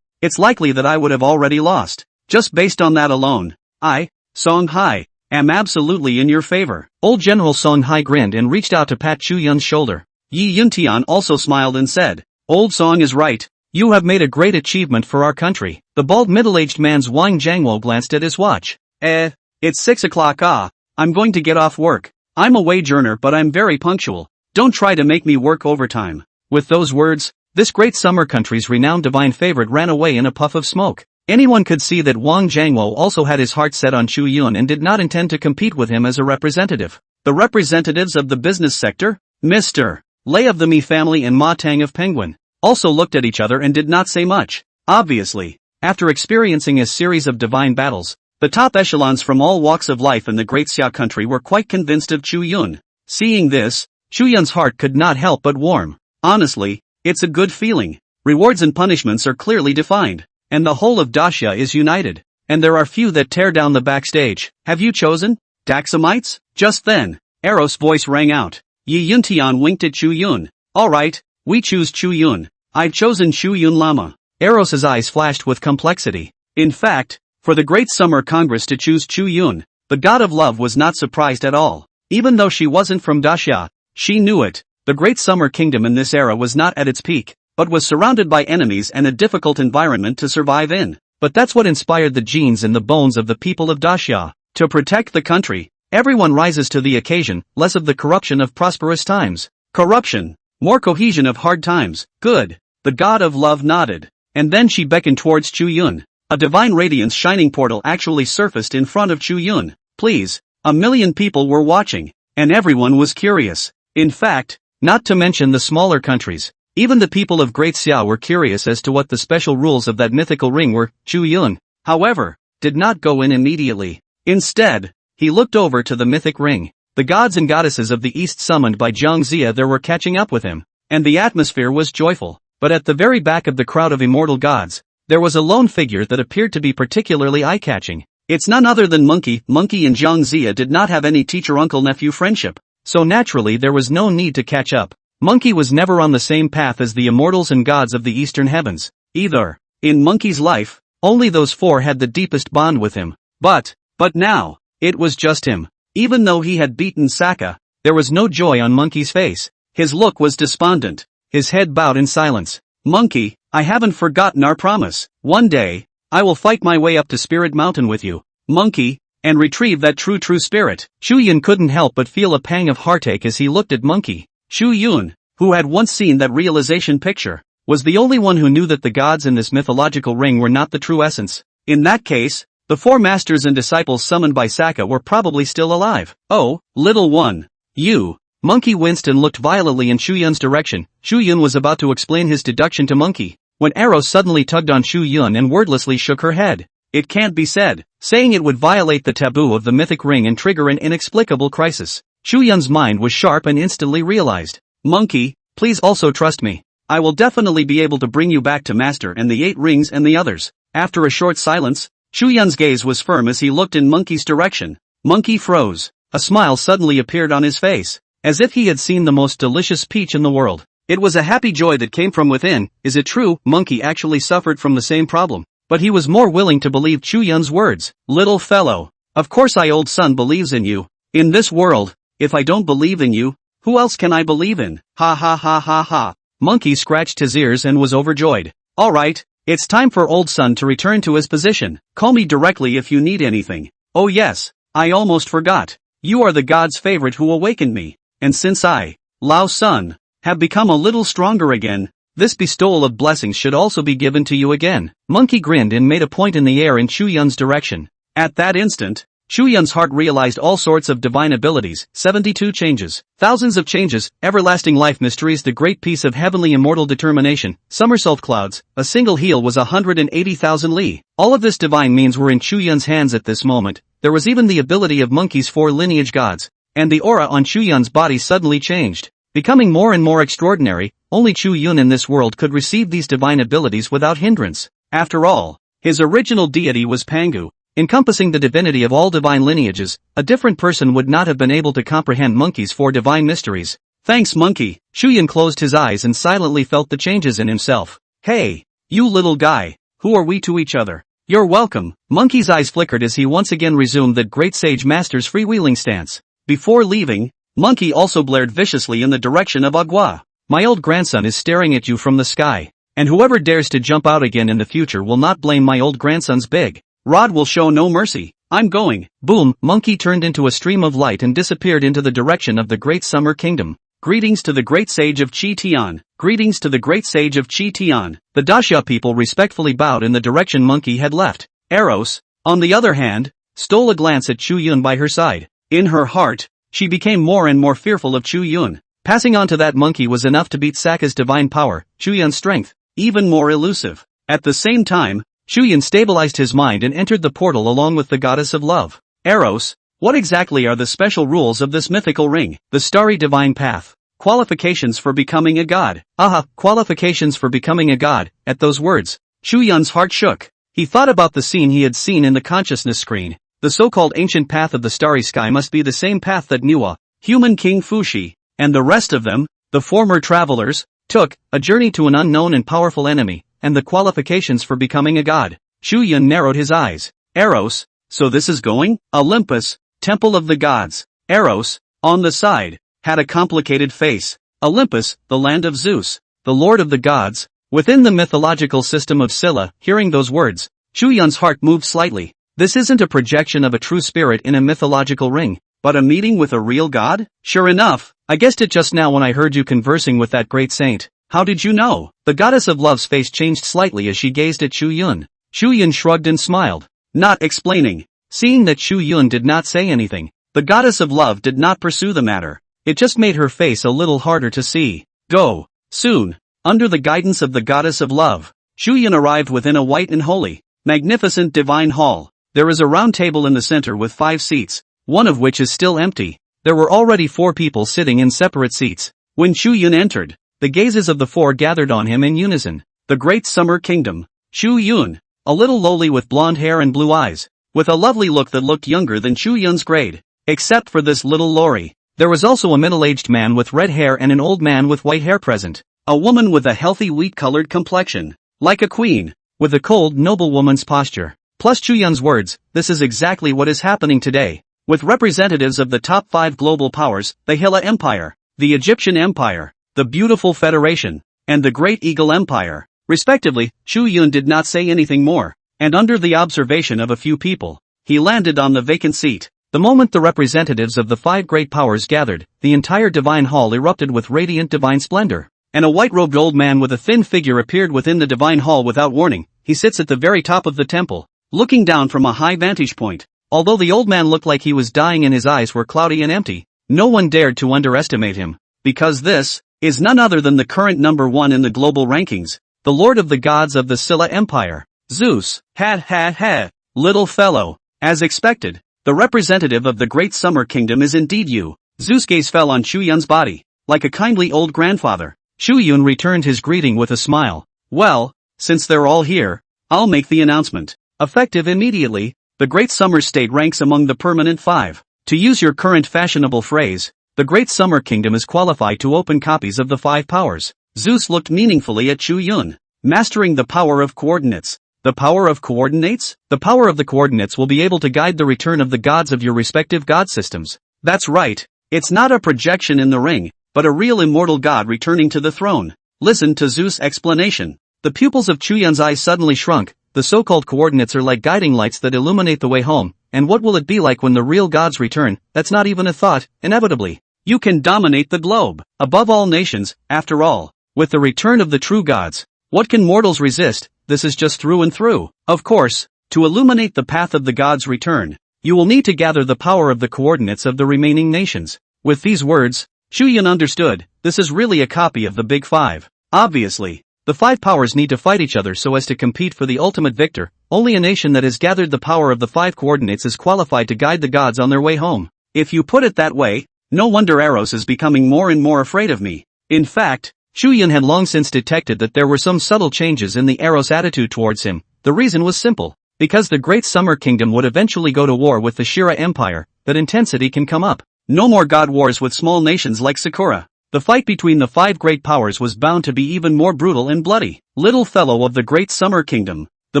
It's likely that I would have already lost. Just based on that alone, I, Song Hai, am absolutely in your favor. Old General Song Hai grinned and reached out to pat Chu Yun's shoulder. Yi Yuntian also smiled and said, Old Song is right. You have made a great achievement for our country. The bald middle-aged man's Wang Jiangwo glanced at his watch. It's 6 o'clock. I'm going to get off work. I'm a wage-earner but I'm very punctual. Don't try to make me work overtime. With those words, this Great Summer Country's renowned divine favorite ran away in a puff of smoke. Anyone could see that Wang Jiangwo also had his heart set on Chu Yun and did not intend to compete with him as a representative. The representatives of the business sector, Mr. Lei of the Mi family and Ma Tang of Penguin, also looked at each other and did not say much. Obviously, after experiencing a series of divine battles, the top echelons from all walks of life in the Great Xia Country were quite convinced of Chu Yun. Seeing this, Chu Yun's heart could not help but warm. Honestly, it's a good feeling. Rewards and punishments are clearly defined, and the whole of Daxia is united, and there are few that tear down the backstage. Have you chosen Daxamites? Just then, Eros' voice rang out. Yi Yuntian winked at Chu Yun. Alright, we choose Chu Yun. I've chosen Chu Yun Lama. Eros' eyes flashed with complexity. In fact, for the Great Summer Congress to choose Chu Yun, the god of love was not surprised at all. Even though she wasn't from Daxia, she knew it. The Great Summer Kingdom in this era was not at its peak, but was surrounded by enemies and a difficult environment to survive in. But that's what inspired the genes in the bones of the people of Daxia. To protect the country, everyone rises to the occasion, less of the corruption of prosperous times. Corruption. More cohesion of hard times. Good. The god of love nodded. And then she beckoned towards Chu Yun. A divine radiance shining portal actually surfaced in front of Chu Yun. Please. 1 million people were watching, and everyone was curious. In fact, not to mention the smaller countries, even the people of Great Xia were curious as to what the special rules of that mythical ring were. Chu Yun, however, did not go in immediately. Instead, he looked over to the mythic ring. The gods and goddesses of the east summoned by Zhang Zia there were catching up with him, and the atmosphere was joyful. But at the very back of the crowd of immortal gods, there was a lone figure that appeared to be particularly eye-catching. It's none other than Monkey. Monkey and Zhang Zia did not have any teacher-uncle-nephew friendship, so naturally there was no need to catch up. Monkey was never on the same path as the immortals and gods of the eastern heavens, either. In Monkey's life, only those four had the deepest bond with him. But now, it was just him. Even though he had beaten Saka, there was no joy on Monkey's face. His look was despondent. His head bowed in silence. Monkey, I haven't forgotten our promise. One day, I will fight my way up to Spirit Mountain with you, Monkey, and retrieve that true spirit. Chu Yun couldn't help but feel a pang of heartache as he looked at Monkey. Chu Yun, who had once seen that realization picture, was the only one who knew that the gods in this mythological ring were not the true essence. In that case, the four masters and disciples summoned by Saka were probably still alive. Oh, little one. You. Monkey winced and looked violently in Chu Yun's direction. Chu Yun was about to explain his deduction to Monkey, when Arrow suddenly tugged on Chu Yun and wordlessly shook her head. It can't be said, saying it would violate the taboo of the mythic ring and trigger an inexplicable crisis. Chu Yun's mind was sharp and instantly realized. Monkey, please also trust me. I will definitely be able to bring you back to Master and the 8 rings and the others. After a short silence, Chu Yun's gaze was firm as he looked in Monkey's direction. Monkey froze. A smile suddenly appeared on his face, as if he had seen the most delicious peach in the world. It was a happy joy that came from within. Is it true? Monkey actually suffered from the same problem, but he was more willing to believe Chu Yun's words. Little fellow, of course my old son believes in you. In this world, if I don't believe in you, who else can I believe in? Ha ha ha ha ha. Monkey scratched his ears and was overjoyed. Alright, it's time for old son to return to his position. Call me directly if you need anything. Oh yes, I almost forgot. You are the god's favorite who awakened me. And since I, Lao Sun, have become a little stronger again, this bestowal of blessings should also be given to you again. Monkey grinned and made a point in the air in Chu Yun's direction. At that instant, Chu Yun's heart realized all sorts of divine abilities, 72 changes, thousands of changes, everlasting life mysteries, the great piece of heavenly immortal determination, somersault clouds, a single heel was 180,000 li. All of this divine means were in Chu Yun's hands at this moment. There was even the ability of Monkey's 4 lineage gods, and the aura on Chu Yun's body suddenly changed, becoming more and more extraordinary. Only Chu Yun in this world could receive these divine abilities without hindrance. After all, his original deity was Pangu, encompassing the divinity of all divine lineages. A different person would not have been able to comprehend Monkey's 4 divine mysteries. Thanks Monkey. Chu Yun closed his eyes and silently felt the changes in himself. Hey, you little guy, who are we to each other? You're welcome. Monkey's eyes flickered as he once again resumed that great sage master's freewheeling stance. Before leaving, Monkey also blared viciously in the direction of Agua. My old grandson is staring at you from the sky, and whoever dares to jump out again in the future will not blame my old grandson's big rod will show no mercy. I'm going. Boom, Monkey turned into a stream of light and disappeared into the direction of the Great Summer Kingdom. Greetings to the great sage of Chi Tian. Greetings to the great sage of Chi Tian. The Daxia people respectfully bowed in the direction Monkey had left. Eros, on the other hand, stole a glance at Chu Yun by her side. In her heart, she became more and more fearful of Chu Yun. Passing on to that Monkey was enough to beat Saka's divine power, Chu Yun's strength, even more elusive. At the same time, Chu Yun stabilized his mind and entered the portal along with the goddess of love. Eros, what exactly are the special rules of this mythical ring? The starry divine path. Qualifications for becoming a god. Aha, qualifications for becoming a god. At those words, Chu Yun's heart shook. He thought about the scene he had seen in the consciousness screen. The so-called ancient path of the starry sky must be the same path that Nuwa, human king Fushi, and the rest of them, the former travelers, took, a journey to an unknown and powerful enemy, and the qualifications for becoming a god. Chu Yun narrowed his eyes. Eros, so this is going? Olympus, temple of the gods. Eros, on the side, had a complicated face. Olympus, the land of Zeus, the lord of the gods, within the mythological system of Scylla. Hearing those words, Chu Yun's heart moved slightly. This isn't a projection of a true spirit in a mythological ring, but a meeting with a real god? Sure enough, I guessed it just now when I heard you conversing with that great saint. How did you know? The goddess of love's face changed slightly as she gazed at Chu Yun. Chu Yun shrugged and smiled, not explaining. Seeing that Chu Yun did not say anything, the goddess of love did not pursue the matter. It just made her face a little harder to see. Go. Soon, under the guidance of the goddess of love, Chu Yun arrived within a white and holy, magnificent divine hall. There is a round table in the center with 5 seats, one of which is still empty. There were already 4 people sitting in separate seats. When Chu Yun entered, the gazes of the 4 gathered on him in unison. The Great Summer Kingdom. Chu Yun, a little lowly with blonde hair and blue eyes, with a lovely look that looked younger than Chu Yun's grade. Except for this little lorry, there was also a middle-aged man with red hair and an old man with white hair present. A woman with a healthy wheat-colored complexion, like a queen, with a cold noblewoman's posture. Plus Chu Yun's words, this is exactly what is happening today. With representatives of the top 5 global powers, the Hilla Empire, the Egyptian Empire, the Beautiful Federation, and the Great Eagle Empire, respectively. Chu Yun did not say anything more, and under the observation of a few people, he landed on the vacant seat. The moment the representatives of the 5 great powers gathered, the entire divine hall erupted with radiant divine splendor. And a white-robed old man with a thin figure appeared within the divine hall without warning. He sits at the very top of the temple, looking down from a high vantage point. Although the old man looked like he was dying and his eyes were cloudy and empty, no one dared to underestimate him, because this is none other than the current number 1 in the global rankings, the Lord of the Gods of the Silla Empire, Zeus. Ha, little fellow. As expected, the representative of the Great Summer Kingdom is indeed you. Zeus' gaze fell on Chu Yun's body, like a kindly old grandfather. Chu Yun returned his greeting with a smile. Well, since they're all here, I'll make the announcement. Effective immediately, the Great Summer State ranks among the permanent 5. To use your current fashionable phrase, the Great Summer Kingdom is qualified to open copies of the 5 powers. Zeus looked meaningfully at Chu Yun. Mastering the power of coordinates. The power of coordinates? The power of the coordinates will be able to guide the return of the gods of your respective god systems. That's right. It's not a projection in the ring, but a real immortal god returning to the throne. Listen to Zeus' explanation. The pupils of Chu Yun's eyes suddenly shrunk. The so-called coordinates are like guiding lights that illuminate the way home, and what will it be like when the real gods return? That's not even a thought. Inevitably, you can dominate the globe, above all nations. After all, with the return of the true gods, what can mortals resist? This is just through and through. Of course, to illuminate the path of the gods' return, you will need to gather the power of the coordinates of the remaining nations. With these words, Chu Yun understood, this is really a copy of the Big 5. Obviously, the 5 powers need to fight each other so as to compete for the ultimate victor. Only a nation that has gathered the power of the 5 coordinates is qualified to guide the gods on their way home. If you put it that way, no wonder Eros is becoming more and more afraid of me. In fact, Chu Yun had long since detected that there were some subtle changes in the Eros attitude towards him. The reason was simple. Because the Great Summer Kingdom would eventually go to war with the Shira Empire, that intensity can come up. No more god wars with small nations like Sakura. The fight between the 5 great powers was bound to be even more brutal and bloody. Little fellow of the Great Summer Kingdom, the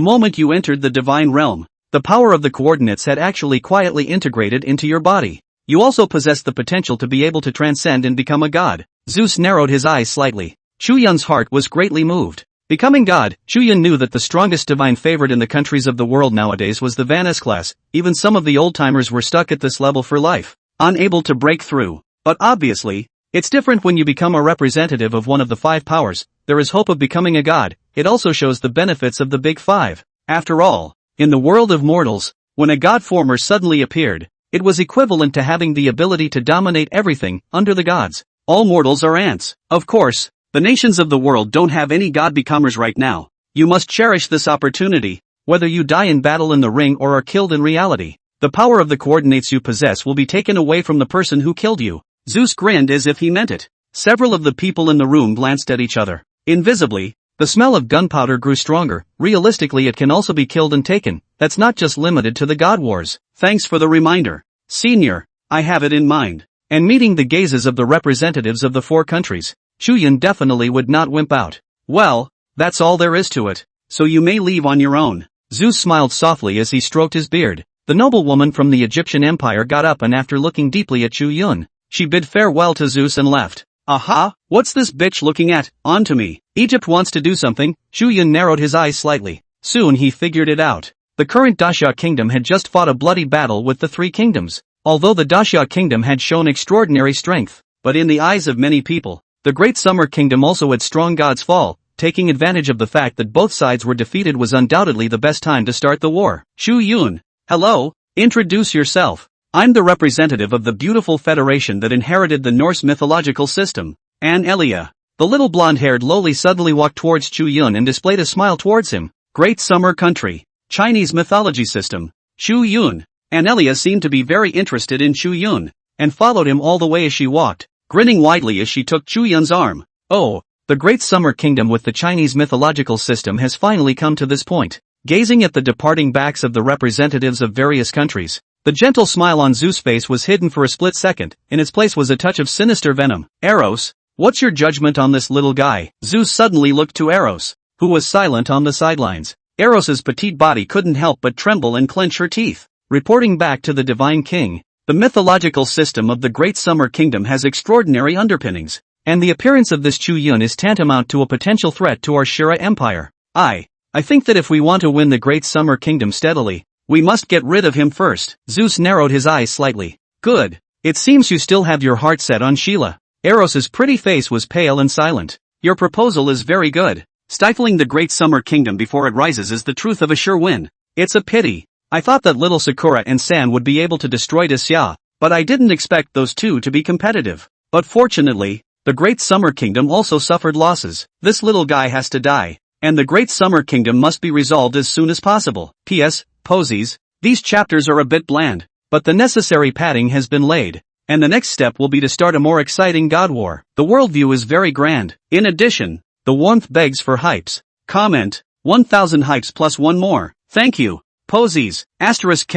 moment you entered the divine realm, the power of the coordinates had actually quietly integrated into your body. You also possessed the potential to be able to transcend and become a god. Zeus narrowed his eyes slightly. Chu Yun's heart was greatly moved. Becoming god, Chu Yun knew that the strongest divine favorite in the countries of the world nowadays was the Vanis class. Even some of the old-timers were stuck at this level for life, unable to break through. But obviously, it's different when you become a representative of one of the 5 powers. There is hope of becoming a god. It also shows the benefits of the Big 5. After all, in the world of mortals, when a god former suddenly appeared, it was equivalent to having the ability to dominate everything under the gods. All mortals are ants. Of course, the nations of the world don't have any god becomers right now. You must cherish this opportunity, whether you die in battle in the ring or are killed in reality. The power of the coordinates you possess will be taken away from the person who killed you. Zeus grinned as if he meant it. Several of the people in the room glanced at each other. Invisibly, the smell of gunpowder grew stronger. Realistically, it can also be killed and taken. That's not just limited to the god wars. Thanks for the reminder, Senior. I have it in mind. And meeting the gazes of the representatives of the 4 countries, Chu Yun definitely would not wimp out. Well, that's all there is to it. So you may leave on your own. Zeus smiled softly as he stroked his beard. The noblewoman from the Egyptian Empire got up and after looking deeply at Chu Yun, she bid farewell to Zeus and left. Aha, what's this bitch looking at? On to me. Egypt wants to do something. Chu Yun narrowed his eyes slightly. Soon he figured it out. The current Daxia kingdom had just fought a bloody battle with the 3 kingdoms. Although the Daxia kingdom had shown extraordinary strength, but in the eyes of many people, the Great Summer Kingdom also had strong gods fall. Taking advantage of the fact that both sides were defeated was undoubtedly the best time to start the war. Chu Yun. Hello, introduce yourself. I'm the representative of the beautiful federation that inherited the Norse mythological system, Anne Elia. The little blonde-haired lowly suddenly walked towards Chu Yun and displayed a smile towards him. Great Summer Country. Chinese mythology system. Chu Yun. Anelia seemed to be very interested in Chu Yun, and followed him all the way as she walked, grinning widely as she took Chu Yun's arm. Oh, the great summer kingdom with the Chinese mythological system has finally come to this point. Gazing at the departing backs of the representatives of various countries, the gentle smile on Zeus' face was hidden for a split second. In its place was a touch of sinister venom. Eros, what's your judgment on this little guy? Zeus suddenly looked to Eros, who was silent on the sidelines. Eros's petite body couldn't help but tremble and clench her teeth. Reporting back to the divine king, the mythological system of the great summer kingdom has extraordinary underpinnings, and the appearance of this Chu Yun is tantamount to a potential threat to our Shira empire. I think that if we want to win the great summer kingdom steadily, we must get rid of him first. Zeus narrowed his eyes slightly. Good. It seems you still have your heart set on Sheila. Eros's pretty face was pale and silent. Your proposal is very good. Stifling the great summer kingdom before it rises is the truth of a sure win. It's a pity. I thought that little Sakura and San would be able to destroy Desya, but I didn't expect those two to be competitive. But fortunately, the great summer kingdom also suffered losses. This little guy has to die, and the great summer kingdom must be resolved as soon as possible. P.S. Posies, these chapters are a bit bland, but the necessary padding has been laid, and the next step will be to start a more exciting god war. The worldview is very grand. In addition, the warmth begs for hypes. Comment, 1000 hypes plus one more. Thank you. Posies, asterisk.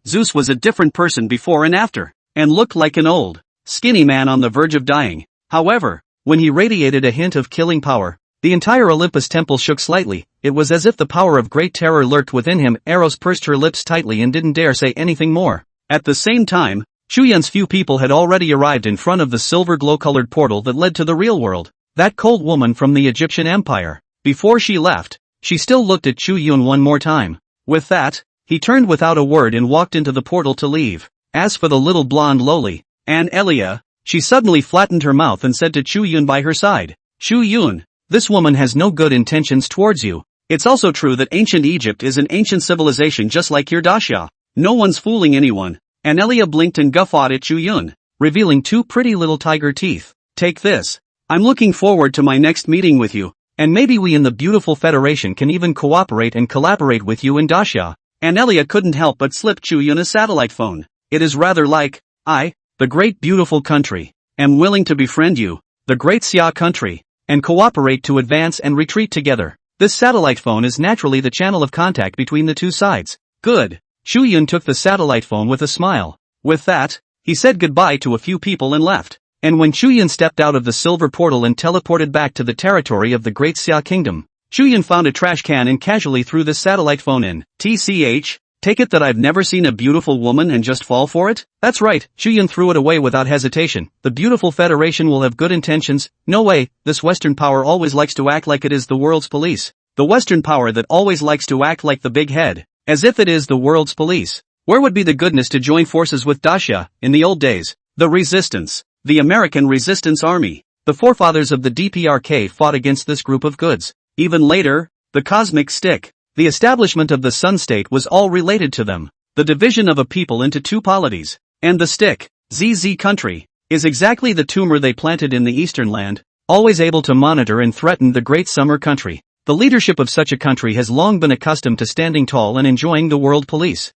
Zeus was a different person before and after, and looked like an old, skinny man on the verge of dying. However, when he radiated a hint of killing power, the entire Olympus temple shook slightly. It was as if the power of great terror lurked within him. Eros pursed her lips tightly and didn't dare say anything more. At the same time, Chu Yun's few people had already arrived in front of the silver glow-colored portal that led to the real world. That cold woman from the Egyptian Empire. Before she left, she still looked at Chu Yun one more time. With that, he turned without a word and walked into the portal to leave. As for the little blonde lowly, Anelia, she suddenly flattened her mouth and said to Chu Yun by her side, Chu Yun, this woman has no good intentions towards you. It's also true that ancient Egypt is an ancient civilization just like your Dacia. No one's fooling anyone. Anelia blinked and guffawed at Chu Yun, revealing two pretty little tiger teeth. Take this. I'm looking forward to my next meeting with you, and maybe we in the beautiful Federation can even cooperate and collaborate with you in Dacia. Anelia couldn't help but slip Chu Yun a satellite phone. It is rather like, I, the great beautiful country, am willing to befriend you, the great Xia country, and cooperate to advance and retreat together. This satellite phone is naturally the channel of contact between the two sides. Good. Chu Yun took the satellite phone with a smile. With that, he said goodbye to a few people and left. And when Chu Yun stepped out of the silver portal and teleported back to the territory of the Great Xia Kingdom, Chu Yun found a trash can and casually threw the satellite phone in. TCH, take it that I've never seen a beautiful woman and just fall for it? That's right, Chu Yun threw it away without hesitation. The beautiful Federation will have good intentions. No way, this Western power always likes to act like it is the world's police. The Western power that always likes to act like the big head, as if it is the world's police. Where would be the goodness to join forces with Dacia, in the old days? The resistance. The American Resistance Army. The forefathers of the DPRK fought against this group of goods. Even later, the Cosmic Stick. The establishment of the Sun State was all related to them. The division of a people into two polities. And the Stick, ZZ country, is exactly the tumor they planted in the Eastern land, always able to monitor and threaten the great summer country. The leadership of such a country has long been accustomed to standing tall and enjoying the world police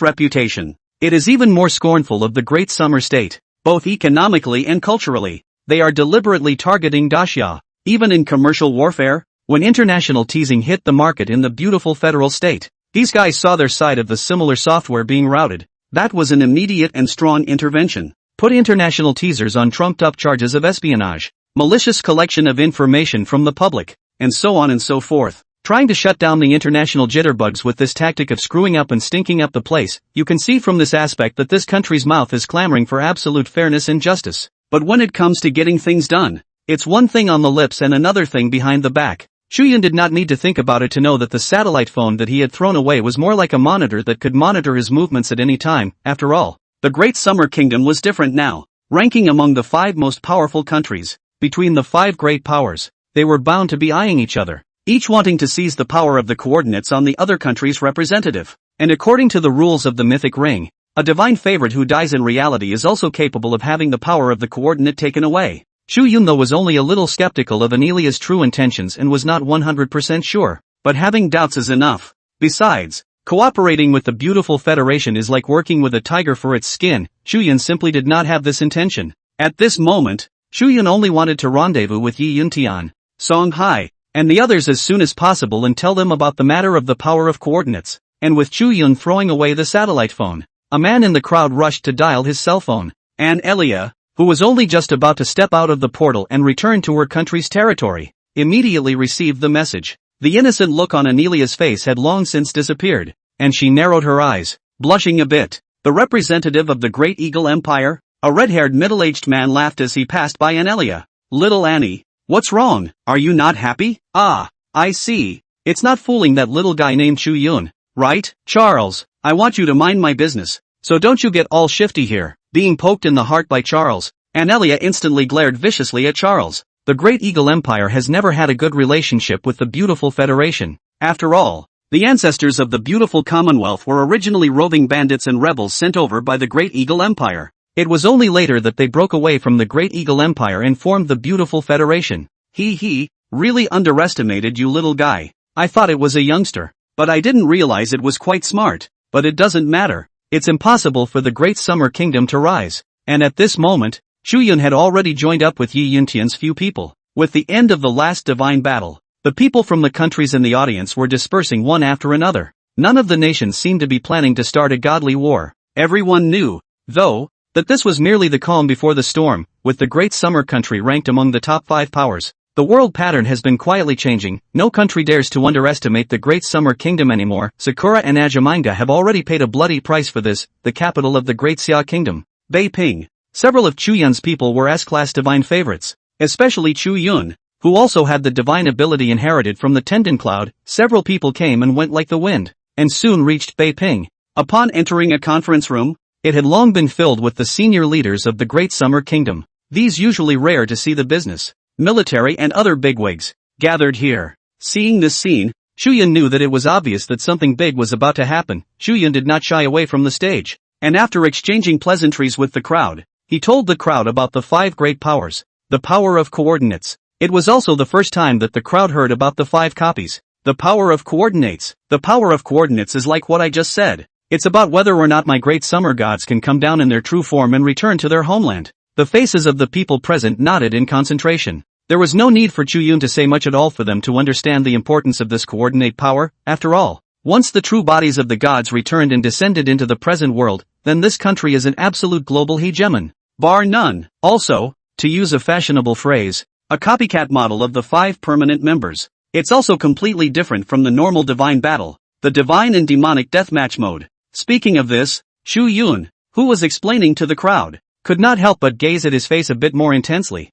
reputation. It is even more scornful of the great summer state, both economically and culturally. They are deliberately targeting Dacia, even in commercial warfare. When international teasing hit the market in the beautiful federal state, these guys saw their side of the similar software being routed. That was an immediate and strong intervention. Put international teasers on trumped-up charges of espionage, malicious collection of information from the public, and so on and so forth. Trying to shut down the international jitterbugs with this tactic of screwing up and stinking up the place, you can see from this aspect that this country's mouth is clamoring for absolute fairness and justice. But when it comes to getting things done, it's one thing on the lips and another thing behind the back. Chu Yun did not need to think about it to know that the satellite phone that he had thrown away was more like a monitor that could monitor his movements at any time. After all, the Great Summer Kingdom was different now, ranking among the 5 most powerful countries. Between the 5 great powers, they were bound to be eyeing each other, each wanting to seize the power of the coordinates on the other country's representative. And according to the rules of the mythic ring, a divine favorite who dies in reality is also capable of having the power of the coordinate taken away. Chu Yun though was only a little skeptical of Anelia's true intentions and was not 100% sure, but having doubts is enough. Besides, Cooperating with the beautiful Federation is like working with a tiger for its skin. Chu Yun simply did not have this intention. At this moment, Chu Yun only wanted to rendezvous with Yi Yuntian, Song Hai, and the others as soon as possible and tell them about the matter of the power of coordinates. And with Chu Yun throwing away the satellite phone, a man in the crowd rushed to dial his cell phone. And Elia, who was only just about to step out of the portal and return to her country's territory, immediately received the message. The innocent look on Anelia's face had long since disappeared, and she narrowed her eyes, blushing a bit. The representative of the Great Eagle Empire, a red-haired middle-aged man, laughed as he passed by Anelia. Little Annie, what's wrong? Are you not happy? Ah, I see. It's not fooling that little guy named Chu Yun, right? Charles, I want you to mind my business, so don't you get all shifty here. Being poked in the heart by Charles, Anelia instantly glared viciously at Charles. The Great Eagle Empire has never had a good relationship with the beautiful Federation. After all, the ancestors of the beautiful Commonwealth were originally roving bandits and rebels sent over by the Great Eagle Empire. It was only later that they broke away from the Great Eagle Empire and formed the beautiful Federation. He really underestimated you, little guy. I thought it was a youngster, but I didn't realize it was quite smart. But it doesn't matter. It's impossible for the Great Summer Kingdom to rise. And at this moment, Chu Yun had already joined up with Yi Yuntian's few people. With the end of the last divine battle, the people from the countries in the audience were dispersing one after another. None of the nations seemed to be planning to start a godly war. Everyone knew, though, that this was merely the calm before the storm. With the Great Summer Country ranked among the top 5 powers, the world pattern has been quietly changing. No country dares to underestimate the Great Summer Kingdom anymore. Sakura and Ajamanga have already paid a bloody price for this. The capital of the Great Xia Kingdom, Beiping. Several of Chu Yun's people were S-class divine favorites, especially Chu Yun, who also had the divine ability inherited from the Tendon Cloud. Several people came and went like the wind, and soon reached Beiping. Upon entering a conference room, it had long been filled with the senior leaders of the Great Summer Kingdom. These usually rare to see the business, military and other bigwigs, gathered here. Seeing this scene, Chu Yun knew that it was obvious that something big was about to happen. Chu Yun did not shy away from the stage, and after exchanging pleasantries with the crowd, he told the crowd about the 5 great powers, the power of coordinates. It was also the first time that the crowd heard about the 5 copies. The power of coordinates. The power of coordinates is like what I just said. It's about whether or not my great summer gods can come down in their true form and return to their homeland. The faces of the people present nodded in concentration. There was no need for Chu Yun to say much at all for them to understand the importance of this coordinate power. After all, once the true bodies of the gods returned and descended into the present world, then this country is an absolute global hegemon, bar none. Also, to use a fashionable phrase, a copycat model of the 5 permanent members. It's also completely different from the normal divine battle, the divine and demonic deathmatch mode. Speaking of this, Chu Yun, who was explaining to the crowd, could not help but gaze at his face a bit more intensely.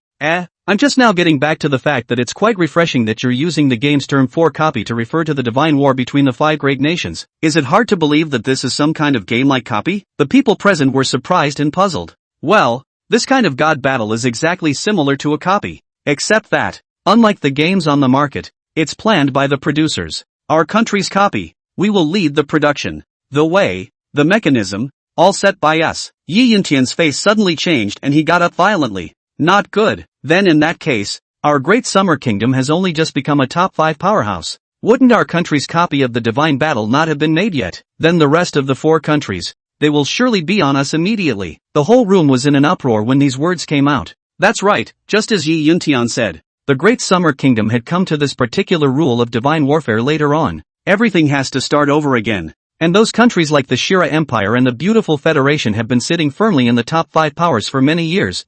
I'm just now getting back to the fact that it's quite refreshing that you're using the game's term 4 copy to refer to the divine war between the 5 great nations. Is it hard to believe that this is some kind of game-like copy? The people present were surprised and puzzled. Well, this kind of god battle is exactly similar to a copy, except that, unlike the games on the market, it's planned by the producers. Our country's copy. We will lead the production, the way, the mechanism, all set by us. Yi Yuntian's face suddenly changed and he got up violently. Not good. Then in that case, our great summer kingdom has only just become a top 5 powerhouse. Wouldn't our country's copy of the divine battle not have been made yet? Then the rest of the 4 countries, they will surely be on us immediately. The whole room was in an uproar when these words came out. That's right, just as Yi Yuntian said. The great summer kingdom had come to this particular rule of divine warfare later on. Everything has to start over again. And those countries like the Shira Empire and the beautiful Federation have been sitting firmly in the top 5 powers for many years.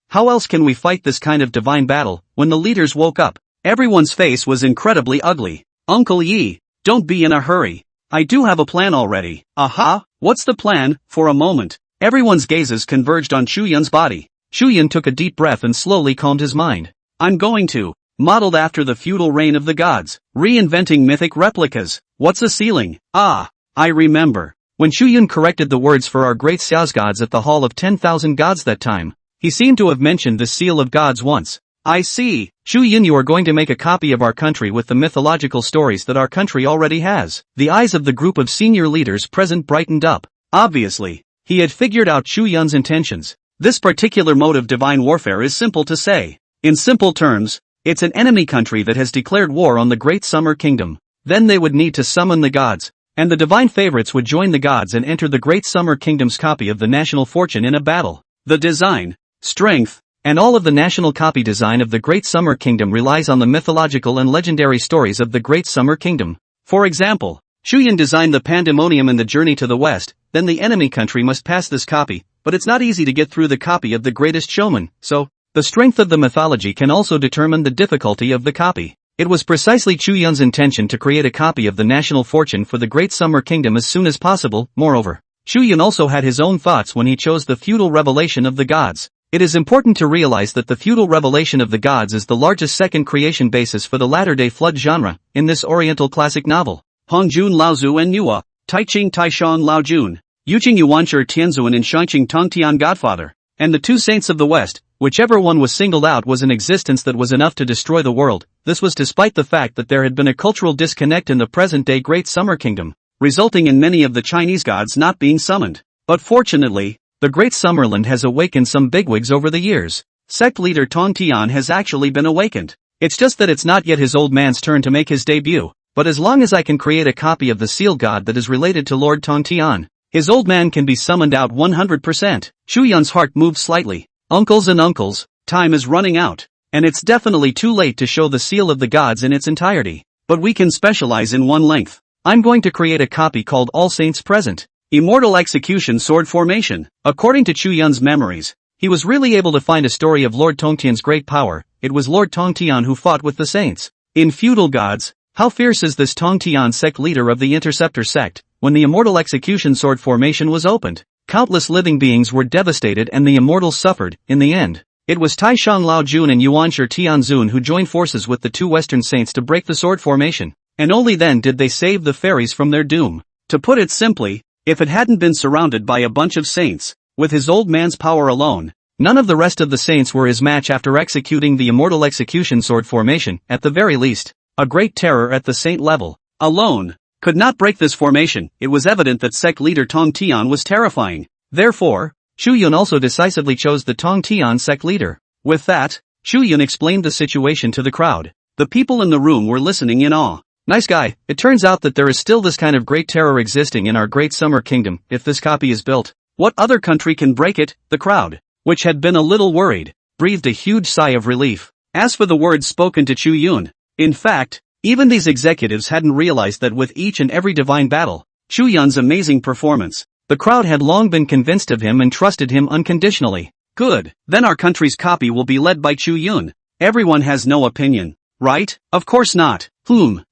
How else can we fight this kind of divine battle? When the leaders woke up, everyone's face was incredibly ugly. Uncle Yi, don't be in a hurry. I do have a plan already. Aha, what's the plan? For a moment, everyone's gazes converged on Chu Yun's body. Chu Yun took a deep breath and slowly calmed his mind. I'm going to, modeled after the feudal reign of the gods, reinventing mythic replicas. What's a ceiling? Ah, I remember. When Chu Yun corrected the words for our great Xiao's gods at the Hall of 10,000 Gods that time, he seemed to have mentioned the seal of gods once. I see. Chu Yun, you are going to make a copy of our country with the mythological stories that our country already has. The eyes of the group of senior leaders present brightened up. Obviously, he had figured out Chu Yun's intentions. This particular mode of divine warfare is simple to say. In simple terms, it's an enemy country that has declared war on the Great Summer Kingdom. Then they would need to summon the gods, and the divine favorites would join the gods and enter the Great Summer Kingdom's copy of the national fortune in a battle. The design, strength, and all of the national copy design of the Great Summer Kingdom relies on the mythological and legendary stories of the Great Summer Kingdom. For example, Chu Yun designed the pandemonium in the journey to the west, then the enemy country must pass this copy, but it's not easy to get through the copy of the greatest showman, so, the strength of the mythology can also determine the difficulty of the copy. It was precisely Chu Yun's intention to create a copy of the national fortune for the Great Summer Kingdom as soon as possible. Moreover, Chu Yun also had his own thoughts when he chose the feudal revelation of the gods. It is important to realize that the feudal revelation of the gods is the largest second creation basis for the latter-day flood genre, in this oriental classic novel. Hongjun Laozu and Nua, Taiching Taishang Lao Jun, Yuqing Yuanshi Tianzuan and Shangqing Tongtian Godfather, and the two saints of the West, whichever one was singled out was an existence that was enough to destroy the world. This was despite the fact that there had been a cultural disconnect in the present-day Great Summer Kingdom, resulting in many of the Chinese gods not being summoned. But fortunately, the Great Summerland has awakened some bigwigs over the years. Sect leader Tongtian has actually been awakened. It's just that it's not yet his old man's turn to make his debut, but as long as I can create a copy of the seal god that is related to Lord Tongtian, his old man can be summoned out 100%. Chu Yun's heart moved slightly. Uncles and uncles, time is running out, and it's definitely too late to show the seal of the gods in its entirety. But we can specialize in one length. I'm going to create a copy called All Saints Present. Immortal Execution Sword Formation. According to Chu Yun's memories, he was really able to find a story of Lord Tongtian's great power. It was Lord Tongtian who fought with the saints. In feudal gods, how fierce is this Tongtian sect leader of the Interceptor sect? When the Immortal Execution Sword Formation was opened, countless living beings were devastated and the immortals suffered. In the end, it was Taishang Lao Jun and Yuanshi Tianzun who joined forces with the two Western saints to break the sword formation, and only then did they save the fairies from their doom. To put it simply, if it hadn't been surrounded by a bunch of saints, with his old man's power alone, none of the rest of the saints were his match after executing the Immortal Execution Sword Formation. At the very least, a great terror at the saint level alone could not break this formation. It was evident that sect leader Tongtian was terrifying. Therefore, Chu Yun also decisively chose the Tongtian sect leader. With that, Chu Yun explained the situation to the crowd. The people in the room were listening in awe. Nice guy, it turns out that there is still this kind of great terror existing in our Great Summer Kingdom. If this copy is built, what other country can break it? The crowd, which had been a little worried, breathed a huge sigh of relief. As for the words spoken to Chu Yun, in fact, even these executives hadn't realized that with each and every divine battle, Chu Yun's amazing performance, the crowd had long been convinced of him and trusted him unconditionally. Good, then our country's copy will be led by Chu Yun. Everyone has no opinion, right? Of course not.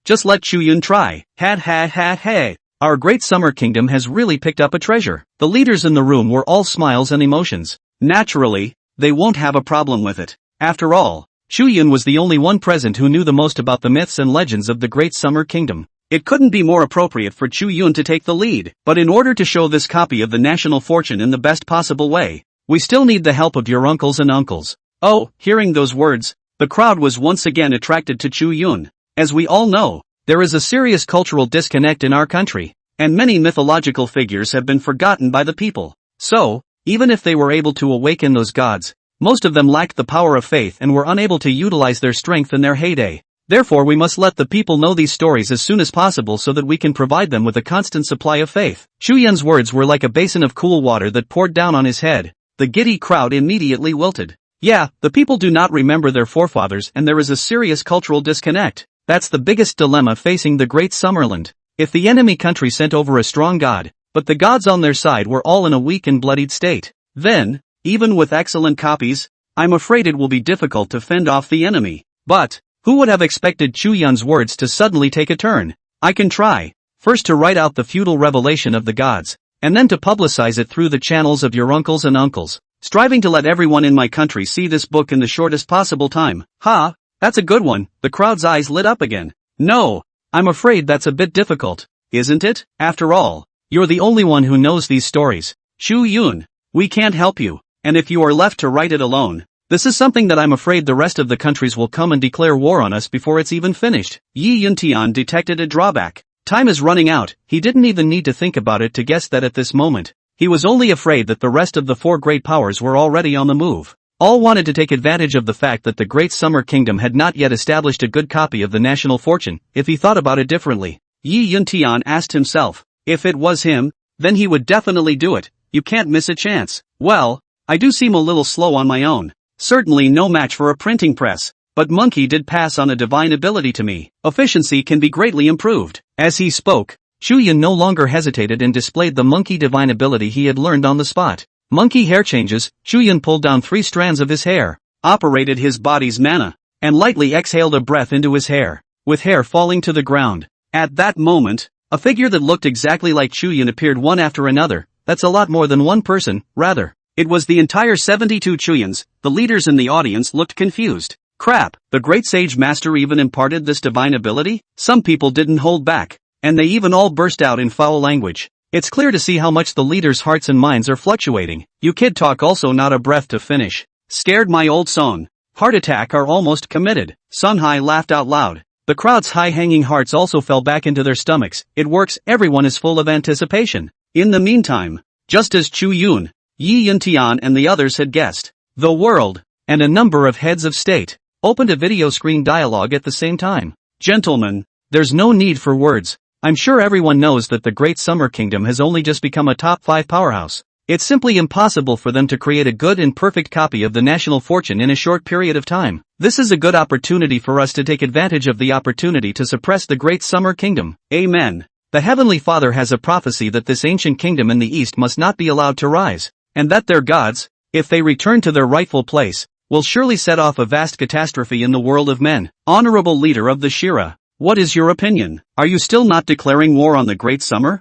Just let Chu Yun try. Ha. Our Great Summer Kingdom has really picked up a treasure. The leaders in the room were all smiles and emotions. Naturally, they won't have a problem with it. After all, Chu Yun was the only one present who knew the most about the myths and legends of the Great Summer Kingdom. It couldn't be more appropriate for Chu Yun to take the lead. But in order to show this copy of the national fortune in the best possible way, we still need the help of your uncles and uncles. Oh, hearing those words, the crowd was once again attracted to Chu Yun. As we all know, there is a serious cultural disconnect in our country, and many mythological figures have been forgotten by the people. So, even if they were able to awaken those gods, most of them lacked the power of faith and were unable to utilize their strength in their heyday. Therefore we must let the people know these stories as soon as possible so that we can provide them with a constant supply of faith. Chu Yun's words were like a basin of cool water that poured down on his head. The giddy crowd immediately wilted. Yeah, the people do not remember their forefathers and there is a serious cultural disconnect. That's the biggest dilemma facing the Great Summerland. If the enemy country sent over a strong god, but the gods on their side were all in a weak and bloodied state, then, even with excellent copies, I'm afraid it will be difficult to fend off the enemy. But, who would have expected Chu Yun's words to suddenly take a turn? I can try, first to write out the feudal revelation of the gods, and then to publicize it through the channels of your uncles and uncles, striving to let everyone in my country see this book in the shortest possible time. Ha! That's a good one. The crowd's eyes lit up again. No, I'm afraid that's a bit difficult, isn't it? After all, you're the only one who knows these stories. Chu Yun, we can't help you. And if you are left to write it alone, this is something that I'm afraid the rest of the countries will come and declare war on us before it's even finished. Yi Yuntian detected a drawback. Time is running out. He didn't even need to think about it to guess that at this moment, he was only afraid that the rest of the four great powers were already on the move. All wanted to take advantage of the fact that the Great Summer Kingdom had not yet established a good copy of the national fortune. If he thought about it differently, Yi Yuntian asked himself. If it was him, then he would definitely do it. You can't miss a chance. Well, I do seem a little slow on my own. Certainly no match for a printing press. But Monkey did pass on a divine ability to me. Efficiency can be greatly improved. As he spoke, Chu Yun no longer hesitated and displayed the monkey divine ability he had learned on the spot. Monkey hair changes. Chu Yun pulled down 3 strands of his hair, operated his body's mana, and lightly exhaled a breath into his hair, with hair falling to the ground. At that moment, a figure that looked exactly like Chu Yun appeared one after another. That's a lot more than one person, rather. It was the entire 72 Chu Yuns. The leaders in the audience looked confused. Crap, the great sage master even imparted this divine ability? Some people didn't hold back, and they even all burst out in foul language. It's clear to see how much the leaders' hearts and minds are fluctuating. You kid talk also not a breath to finish. Scared my old song. Heart attack are almost committed. Sunhai laughed out loud. The crowd's high-hanging hearts also fell back into their stomachs. It works, everyone is full of anticipation. In the meantime, just as Chu Yun, Yi Yuntian and the others had guessed, the world, and a number of heads of state, opened a video screen dialogue at the same time. Gentlemen, there's no need for words. I'm sure everyone knows that the Great Summer Kingdom has only just become a top 5 powerhouse. It's simply impossible for them to create a good and perfect copy of the national fortune in a short period of time. This is a good opportunity for us to take advantage of the opportunity to suppress the Great Summer Kingdom. Amen. The Heavenly Father has a prophecy that this ancient kingdom in the east must not be allowed to rise, and that their gods, if they return to their rightful place, will surely set off a vast catastrophe in the world of men. Honorable leader of the Shira, what is your opinion? Are you still not declaring war on the Great Summer?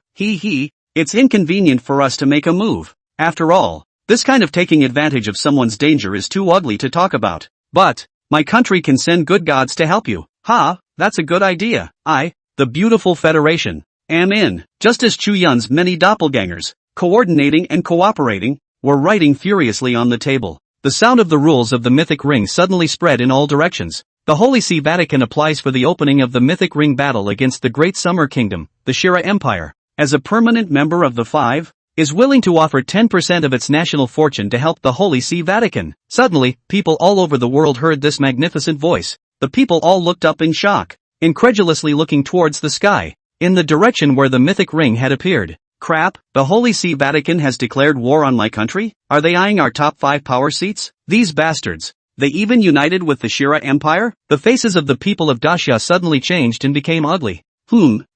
It's inconvenient for us to make a move. After all, this kind of taking advantage of someone's danger is too ugly to talk about. But, my country can send good gods to help you. That's a good idea. The beautiful Federation, am in. Just as Chu Yun's many doppelgangers, coordinating and cooperating, were writing furiously on the table. The sound of the rules of the mythic ring suddenly spread in all directions. The Holy See Vatican applies for the opening of the mythic ring battle against the Great Summer Kingdom. The Shira Empire, as a permanent member of the 5, is willing to offer 10% of its national fortune to help the Holy See Vatican. Suddenly, people all over the world heard this magnificent voice. The people all looked up in shock, incredulously looking towards the sky, in the direction where the mythic ring had appeared. Crap, the Holy See Vatican has declared war on my country? Are they eyeing our top 5 power seats? These bastards. They even united with the Shira Empire? The faces of the people of Daxia suddenly changed and became ugly.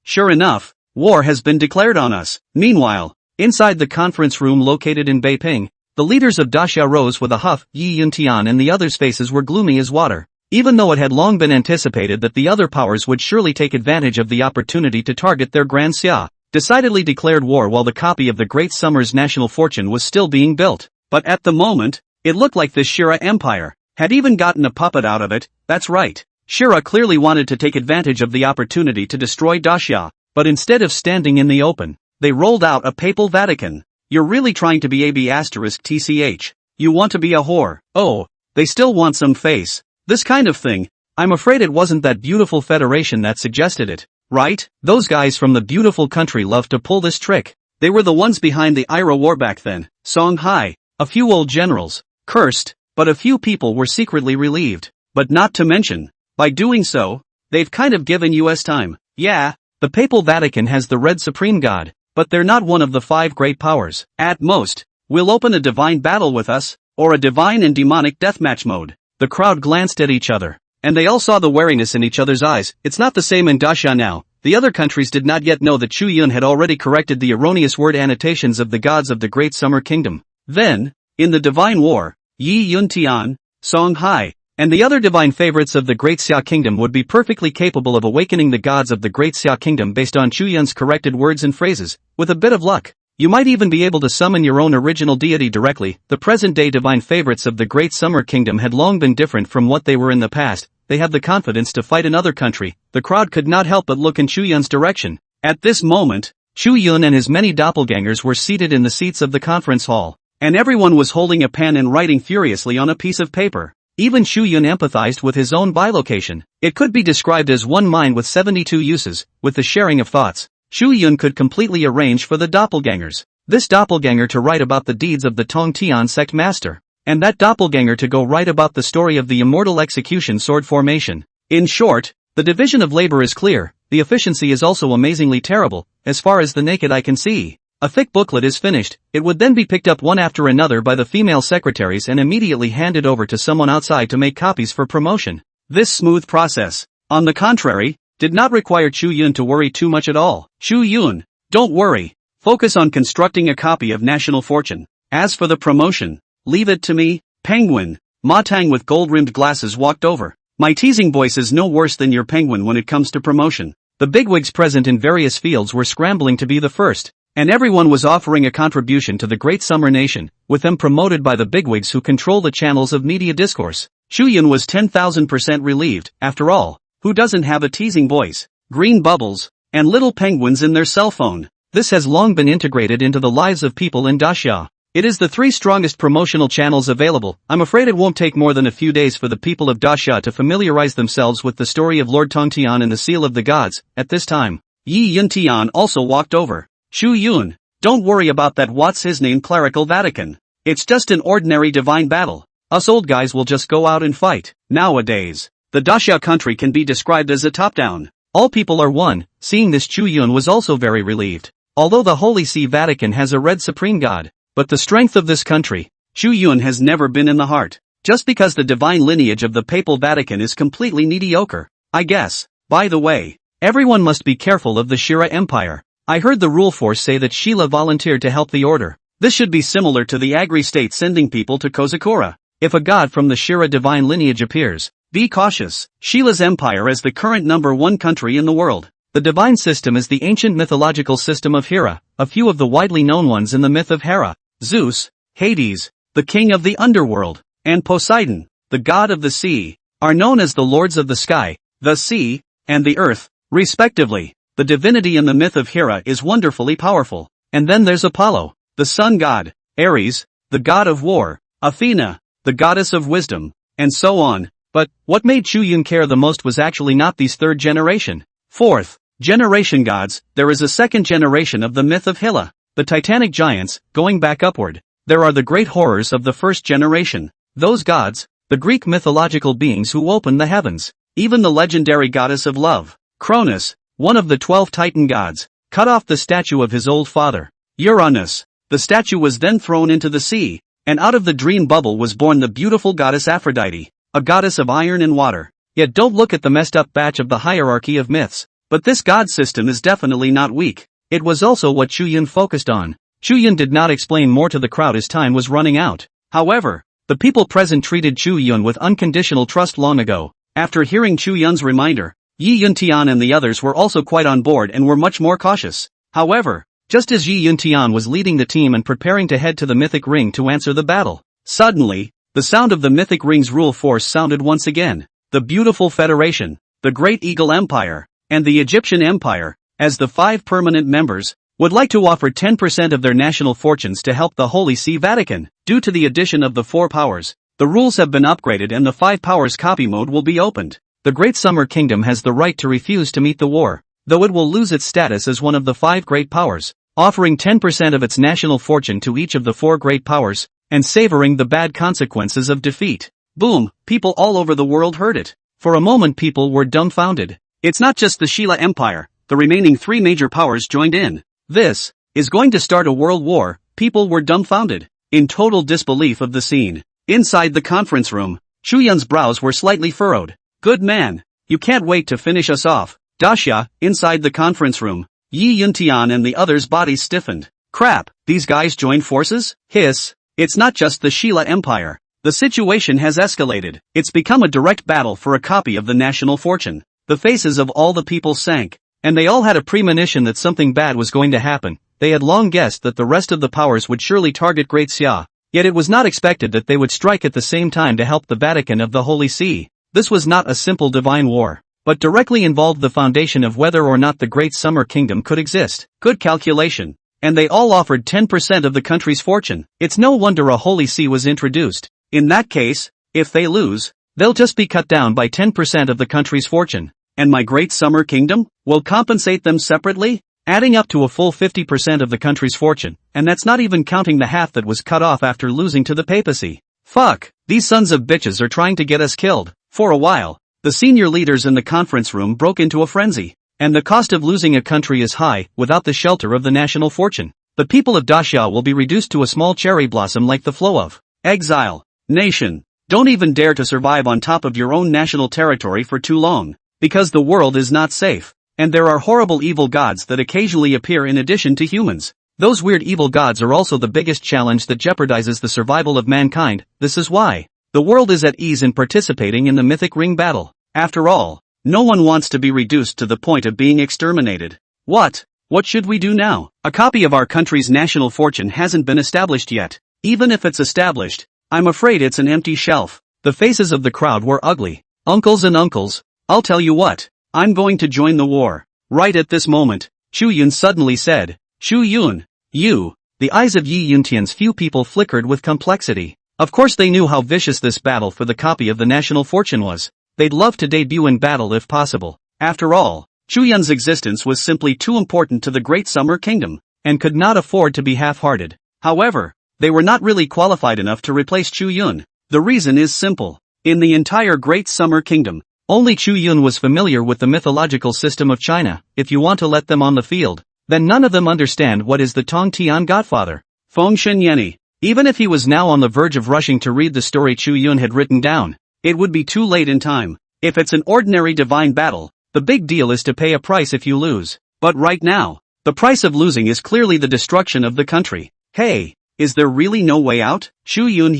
Sure enough, war has been declared on us. Meanwhile, inside the conference room located in Beiping, the leaders of Daxia rose with a huff. Yi Yuntian and the others' faces were gloomy as water. Even though it had long been anticipated that the other powers would surely take advantage of the opportunity to target their Grand Xia, decidedly declared war while the copy of the Great Summer's national fortune was still being built. But at the moment, it looked like the Shira Empire had even gotten a puppet out of it. That's right. Shira clearly wanted to take advantage of the opportunity to destroy Daxia, but instead of standing in the open, they rolled out a papal Vatican. You're really trying to be *tch. You want to be a whore. Oh, they still want some face. This kind of thing. I'm afraid it wasn't that beautiful Federation that suggested it. Right? Those guys from the beautiful country loved to pull this trick. They were the ones behind the Ira war back then. Songhai. A few old generals. Cursed. But a few people were secretly relieved. But not to mention, by doing so, they've kind of given us time. Yeah, the Papal Vatican has the Red Supreme God, but they're not one of the 5 great powers. At most, we'll open a divine battle with us, or a divine and demonic deathmatch mode. The crowd glanced at each other, and they all saw the wariness in each other's eyes. It's not the same in Daxia now. The other countries did not yet know that Chu Yun had already corrected the erroneous word annotations of the gods of the Great Summer Kingdom. Then, in the Divine War, Yi Yuntian, Songhai, and the other divine favorites of the Great Xia Kingdom would be perfectly capable of awakening the gods of the Great Xia Kingdom based on Chu Yun's corrected words and phrases. With a bit of luck, you might even be able to summon your own original deity directly. The present-day divine favorites of the Great Summer Kingdom had long been different from what they were in the past. They have the confidence to fight another country. The crowd could not help but look in Chu Yun's direction. At this moment, Chu Yun and his many doppelgangers were seated in the seats of the conference hall, and everyone was holding a pen and writing furiously on a piece of paper. Even Chu Yun empathized with his own bilocation. It could be described as one mind with 72 uses. With the sharing of thoughts, Chu Yun could completely arrange for the doppelgangers. This doppelganger to write about the deeds of the Tongtian sect master, and that doppelganger to go write about the story of the immortal execution sword formation. In short, The division of labor is clear, the efficiency is also amazingly terrible, as far as the naked eye can see. A thick booklet is finished, it would then be picked up one after another by the female secretaries and immediately handed over to someone outside to make copies for promotion. This smooth process, on the contrary, did not require Chu Yun to worry too much at all. Chu Yun, don't worry. Focus on constructing a copy of National Fortune. As for the promotion, leave it to me. Penguin. Ma Tang with gold-rimmed glasses walked over. My teasing voice is no worse than your penguin when it comes to promotion. The bigwigs present in various fields were scrambling to be the first, and everyone was offering a contribution to the great summer nation, with them promoted by the bigwigs who control the channels of media discourse. Chu Yun was 10,000% relieved. After all, who doesn't have a teasing voice, green bubbles, and little penguins in their cell phone? This has long been integrated into the lives of people in Daxia. It is the 3 strongest promotional channels available. I'm afraid it won't take more than a few days for the people of Daxia to familiarize themselves with the story of Lord Tongtian and the Seal of the Gods. At this time, Yi Yuntian also walked over. Chu Yun, don't worry about that what's-his-name clerical Vatican. It's just an ordinary divine battle. Us old guys will just go out and fight. Nowadays, the Daxia country can be described as a top-down. All people are one. Seeing this, Chu Yun was also very relieved. Although the Holy See Vatican has a red supreme god, but the strength of this country, Chu Yun has never been in the heart. Just because the divine lineage of the Papal Vatican is completely mediocre, I guess. By the way, everyone must be careful of the Shira Empire. I heard the rule force say that Sheila volunteered to help the order. This should be similar to the Agri state sending people to Kozakura. If a god from the Shira divine lineage appears, be cautious. Sheila's empire is the current #1 country in the world. The divine system is the ancient mythological system of Hera, a few of the widely known ones in the myth of Hera. Zeus, Hades, the king of the underworld, and Poseidon, the god of the sea, are known as the lords of the sky, the sea, and the earth, respectively. The divinity in the myth of Hera is wonderfully powerful. And then there's Apollo, the sun god, Ares, the god of war, Athena, the goddess of wisdom, and so on. But what made Chu Yun care the most was actually not these 3rd generation, 4th generation gods. There is a 2nd generation of the myth of Hela, the Titanic giants. Going back upward, there are the great horrors of the 1st generation. Those gods, the Greek mythological beings who open the heavens. Even the legendary goddess of love, Cronus, one of the 12 Titan gods, cut off the statue of his old father, Uranus. The statue was then thrown into the sea, and out of the dream bubble was born the beautiful goddess Aphrodite, a goddess of iron and water. Yet don't look at the messed up batch of the hierarchy of myths. But this god system is definitely not weak. It was also what Chu Yun focused on. Chu Yun did not explain more to the crowd as time was running out. However, the people present treated Chu Yun with unconditional trust long ago. After hearing Chu Yun's reminder, Yi Yuntian and the others were also quite on board and were much more cautious. However, just as Yi Yuntian was leading the team and preparing to head to the mythic ring to answer the battle, suddenly, the sound of the mythic ring's rule force sounded once again. The beautiful Federation, the Great Eagle Empire, and the Egyptian Empire, as the 5 permanent members, would like to offer 10% of their national fortunes to help the Holy See Vatican. Due to the addition of the 4 powers, the rules have been upgraded and the 5 powers copy mode will be opened. The Great Summer Kingdom has the right to refuse to meet the war, though it will lose its status as one of the 5 great powers, offering 10% of its national fortune to each of the 4 great powers, and savoring the bad consequences of defeat. Boom, people all over the world heard it. For a moment people were dumbfounded. It's not just the Sheila Empire, the remaining 3 major powers joined in. This is going to start a world war. People were dumbfounded, in total disbelief of the scene. Inside the conference room, Chu Yun's brows were slightly furrowed. Good man, you can't wait to finish us off. Daxia, inside the conference room, Yi Yuntian and the others' bodies stiffened. Crap, these guys joined forces? Hiss, it's not just the Sheila Empire. The situation has escalated. It's become a direct battle for a copy of the national fortune. The faces of all the people sank, and they all had a premonition that something bad was going to happen. They had long guessed that the rest of the powers would surely target Great Xia, yet it was not expected that they would strike at the same time to help the Vatican of the Holy See. This was not a simple divine war, but directly involved the foundation of whether or not the Great Summer Kingdom could exist. Good calculation. And they all offered 10% of the country's fortune. It's no wonder a Holy See was introduced. In that case, if they lose, they'll just be cut down by 10% of the country's fortune. And my Great Summer Kingdom will compensate them separately, adding up to a full 50% of the country's fortune, and that's not even counting the half that was cut off after losing to the papacy. Fuck, these sons of bitches are trying to get us killed. For a while, The senior leaders in the conference room broke into a frenzy. And the cost of losing a country is high, without the shelter of the national fortune. The people of Daxia will be reduced to a small cherry blossom like the flow of exile. Nation. Don't even dare to survive on top of your own national territory for too long. Because the world is not safe. And there are horrible evil gods that occasionally appear in addition to humans. Those weird evil gods are also the biggest challenge that jeopardizes the survival of mankind. This is why the world is at ease in participating in the mythic ring battle. After all, no one wants to be reduced to the point of being exterminated. What should we do now? A copy of our country's national fortune hasn't been established yet. Even if it's established, I'm afraid it's an empty shelf. The faces of the crowd were ugly. Uncles and uncles, I'll tell you what, I'm going to join the war. Right at this moment, Chu Yun suddenly said, Chu Yun, you. The eyes of Yi Yuntian's few people flickered with complexity. Of course they knew how vicious this battle for the copy of the national fortune was. They'd love to debut in battle if possible. After all, Chu Yun's existence was simply too important to the Great Summer Kingdom, and could not afford to be half-hearted. However, they were not really qualified enough to replace Chu Yun. The reason is simple. In the entire Great Summer Kingdom, only Chu Yun was familiar with the mythological system of China. If you want to let them on the field, then none of them understand what is the Tong Tian Godfather. Feng Shenyeni. Even if he was now on the verge of rushing to read the story Chu Yun had written down, it would be too late in time. If it's an ordinary divine battle, the big deal is to pay a price if you lose. But right now, the price of losing is clearly the destruction of the country. Hey, is there really no way out? Chu Yun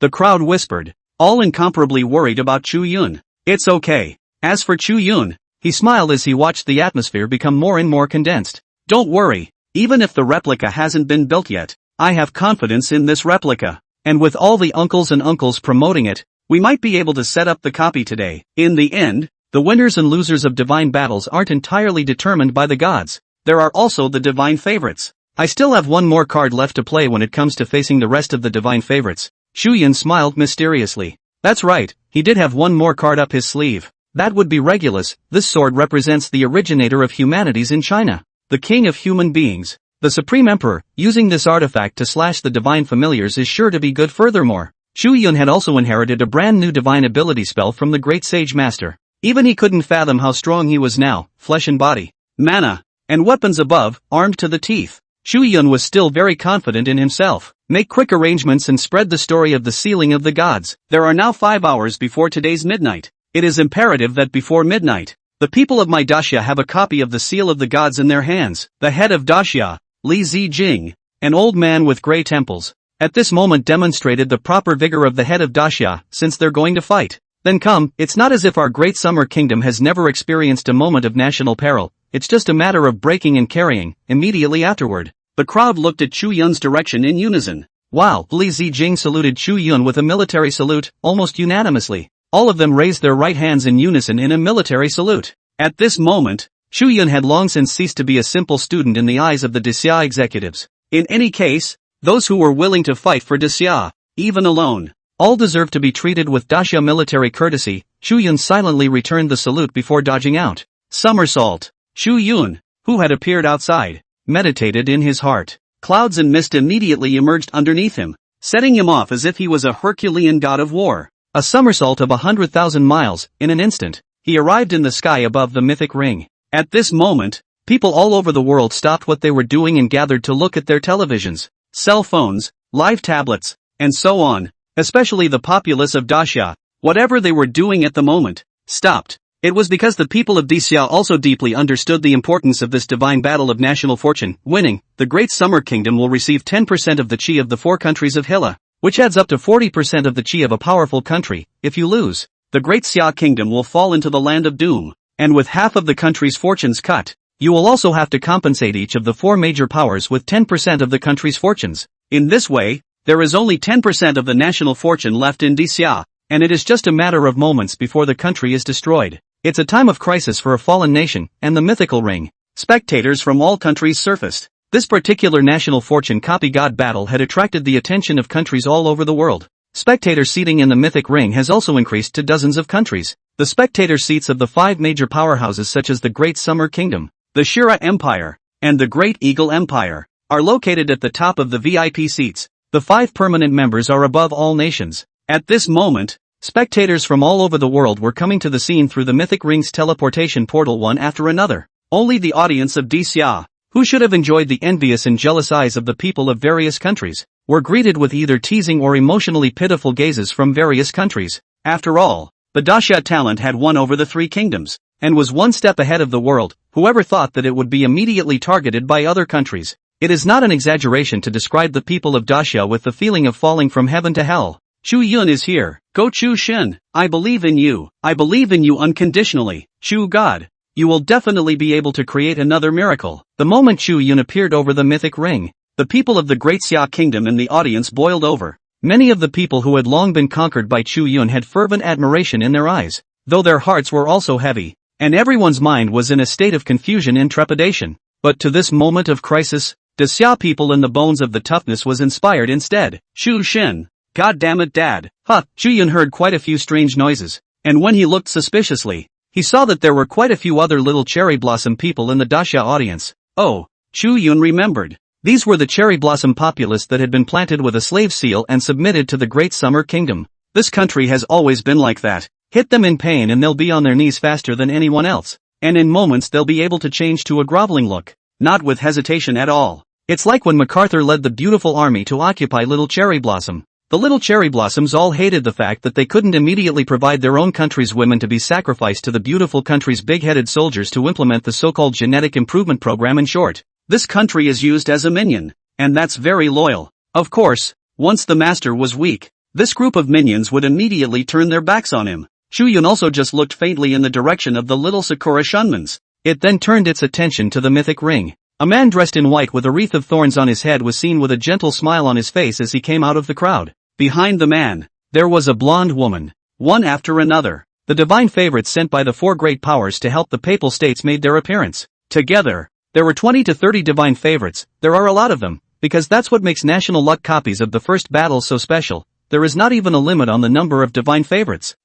the crowd whispered, all incomparably worried about Chu Yun. It's okay. As for Chu Yun, he smiled as he watched the atmosphere become more and more condensed. Don't worry, even if the replica hasn't been built yet, I have confidence in this replica. And with all the uncles and uncles promoting it, we might be able to set up the copy today. In the end, the winners and losers of divine battles aren't entirely determined by the gods. There are also the divine favorites. I still have one more card left to play when it comes to facing the rest of the divine favorites. Chu Yun smiled mysteriously. That's right, he did have one more card up his sleeve. That would be Regulus. This sword represents the originator of humanities in China. The king of human beings. The supreme emperor. Using this artifact to slash the divine familiars is sure to be good. Furthermore, Chu Yun had also inherited a brand new divine ability spell from the great sage master. Even he couldn't fathom how strong he was now, flesh and body, mana, and weapons above, armed to the teeth. Chu Yun was still very confident in himself. Make quick arrangements and spread the story of the sealing of the gods. There are now 5 hours before today's midnight. It is imperative that before midnight, the people of my Daxia have a copy of the seal of the gods in their hands. The head of Daxia, Li Zijing, an old man with gray temples, at this moment demonstrated the proper vigor of the head of Daxia, since they're going to fight. Then come, it's not as if our great summer kingdom has never experienced a moment of national peril, it's just a matter of breaking and carrying. Immediately afterward, the crowd looked at Chu Yun's direction in unison. Wow! Li Zijing saluted Chu Yun with a military salute, almost unanimously. All of them raised their right hands in unison in a military salute. At this moment, Chu Yun had long since ceased to be a simple student in the eyes of the Daxia executives. In any case, those who were willing to fight for Daxia, even alone, all deserve to be treated with Daxia military courtesy. Chu Yun silently returned the salute before dodging out. Somersault. Chu Yun, who had appeared outside, meditated in his heart. Clouds and mist immediately emerged underneath him, setting him off as if he was a Herculean god of war. A somersault of 100,000 miles, in an instant, he arrived in the sky above the mythic ring. At this moment, people all over the world stopped what they were doing and gathered to look at their televisions, cell phones, live tablets, and so on. Especially the populace of Daxia, whatever they were doing at the moment, stopped. It was because the people of Daxia also deeply understood the importance of this divine battle of national fortune. Winning, the Great Summer Kingdom will receive 10% of the chi of the 4 countries of Hilla, which adds up to 40% of the chi of a powerful country. If you lose, the Great Xia Kingdom will fall into the land of doom, and with half of the country's fortunes cut, you will also have to compensate each of the 4 major powers with 10% of the country's fortunes. In this way, there is only 10% of the national fortune left in Daxia, and it is just a matter of moments before the country is destroyed. It's a time of crisis for a fallen nation, and the mythical ring. Spectators from all countries surfaced. This particular national fortune copy god battle had attracted the attention of countries all over the world. Spectator seating in the mythic ring has also increased to dozens of countries. The spectator seats of the 5 major powerhouses such as the Great Summer Kingdom, the Shira Empire, and the Great Eagle Empire, are located at the top of the VIP seats. The 5 permanent members are above all nations. At this moment, Spectators from all over the world were coming to the scene through the mythic ring's teleportation portal one after another. Only the audience of Xia, who should have enjoyed the envious and jealous eyes of the people of various countries, were greeted with either teasing or emotionally pitiful gazes from various countries. After all, the Daxia talent had won over the three kingdoms, and was one step ahead of the world. Whoever thought that it would be immediately targeted by other countries? It is not an exaggeration to describe the people of Daxia with the feeling of falling from heaven to hell. Chu Yun is here. Go Chu Shin. I believe in you. I believe in you unconditionally. Chu God. You will definitely be able to create another miracle. The moment Chu Yun appeared over the mythic ring, the people of the Great Xia Kingdom and the audience boiled over. Many of the people who had long been conquered by Chu Yun had fervent admiration in their eyes, though their hearts were also heavy, and everyone's mind was in a state of confusion and trepidation. But to this moment of crisis, the Xia people in the bones of the toughness was inspired instead. Chu Shin. God damn it, Dad. Chu Yun heard quite a few strange noises, and when he looked suspiciously, he saw that there were quite a few other little cherry blossom people in the Daxia audience. Oh, Chu Yun remembered. These were the cherry blossom populace that had been planted with a slave seal and submitted to the Great Summer Kingdom. This country has always been like that. Hit them in pain and they'll be on their knees faster than anyone else, and in moments they'll be able to change to a groveling look, not with hesitation at all. It's like when MacArthur led the beautiful army to occupy Little Cherry Blossom. The little cherry blossoms all hated the fact that they couldn't immediately provide their own country's women to be sacrificed to the beautiful country's big-headed soldiers to implement the so-called genetic improvement program. In short, this country is used as a minion, and that's very loyal. Of course, once the master was weak, this group of minions would immediately turn their backs on him. Chu Yun also just looked faintly in the direction of the little Sakura shunmans. It then turned its attention to the mythic ring. A man dressed in white with a wreath of thorns on his head was seen with a gentle smile on his face as he came out of the crowd. Behind the man, there was a blonde woman. One after another, the divine favorites sent by the four great powers to help the papal states made their appearance. Together, there were 20 to 30 divine favorites. There are a lot of them, because that's what makes national luck copies of the first battle so special. There is not even a limit on the number of divine favorites.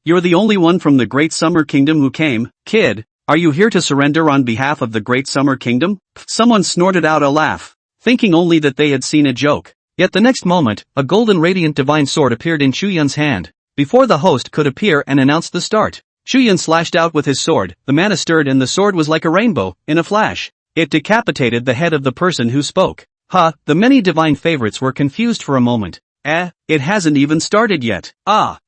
You're the only one from the Great Summer Kingdom who came, kid. Are you here to surrender on behalf of the Great Summer Kingdom? Someone snorted out a laugh, thinking only that they had seen a joke. Yet the next moment, a golden radiant divine sword appeared in Chu Yun's hand. Before the host could appear and announce the start, Chu Yun slashed out with his sword. The mana stirred and the sword was like a rainbow, in a flash. It decapitated the head of the person who spoke. The many divine favorites were confused for a moment. It hasn't even started yet.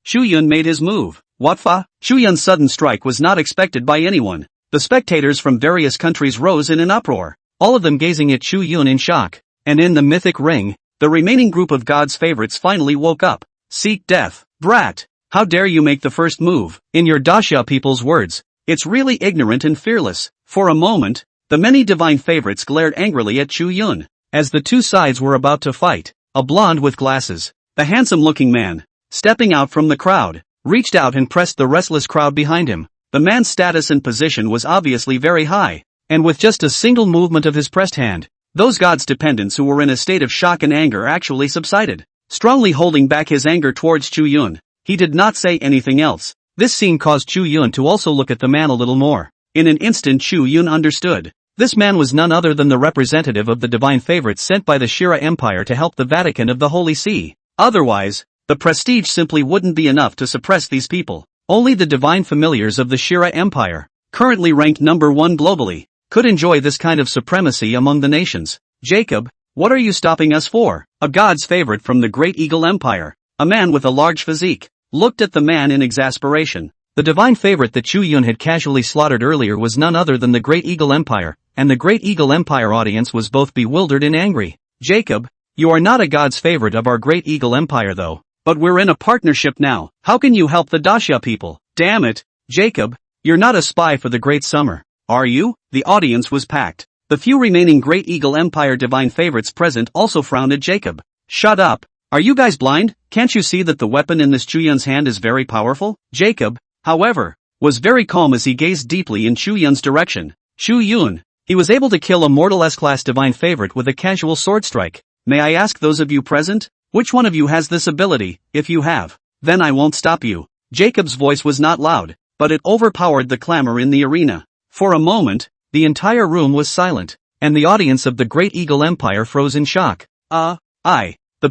Chu Yun made his move. What fa? Chu Yun's sudden strike was not expected by anyone. The spectators from various countries rose in an uproar, all of them gazing at Chu Yun in shock. And in the mythic ring, the remaining group of God's favorites finally woke up. Seek death, brat. How dare you make the first move? In your Daxia people's words, it's really ignorant and fearless. For a moment, the many divine favorites glared angrily at Chu Yun. As the two sides were about to fight, a blonde with glasses, the handsome-looking man, stepping out from the crowd, reached out and pressed the restless crowd behind him. The man's status and position was obviously very high, and with just a single movement of his pressed hand, those God's dependents who were in a state of shock and anger actually subsided, strongly holding back his anger towards Chu Yun. He did not say anything else. This scene caused Chu Yun to also look at the man a little more. In an instant Chu Yun understood. This man was none other than the representative of the divine favorites sent by the Shira Empire to help the Vatican of the Holy See. Otherwise, the prestige simply wouldn't be enough to suppress these people. Only the divine familiars of the Shira Empire, currently ranked number 1 globally, could enjoy this kind of supremacy among the nations. Jacob, what are you stopping us for? A God's favorite from the Great Eagle Empire, a man with a large physique, looked at the man in exasperation. The divine favorite that Chu Yun had casually slaughtered earlier was none other than the Great Eagle Empire, and the Great Eagle Empire audience was both bewildered and angry. Jacob, you are not a God's favorite of our Great Eagle Empire though. But we're in a partnership now. How can you help the Daxia people? Damn it, Jacob, you're not a spy for the Great Summer, are you? The audience was packed. The few remaining Great Eagle Empire divine favorites present also frowned at Jacob. Shut up. Are you guys blind? Can't you see that the weapon in this Chu Yun's hand is very powerful? Jacob, however, was very calm as he gazed deeply in Chu Yun's direction. Chu Yun, he was able to kill a mortal S-class divine favorite with a casual sword strike. May I ask those of you present? Which one of you has this ability? If you have, then I won't stop you. Jacob's voice was not loud, but it overpowered the clamor in the arena. For a moment, the entire room was silent, and the audience of the Great Eagle Empire froze in shock. The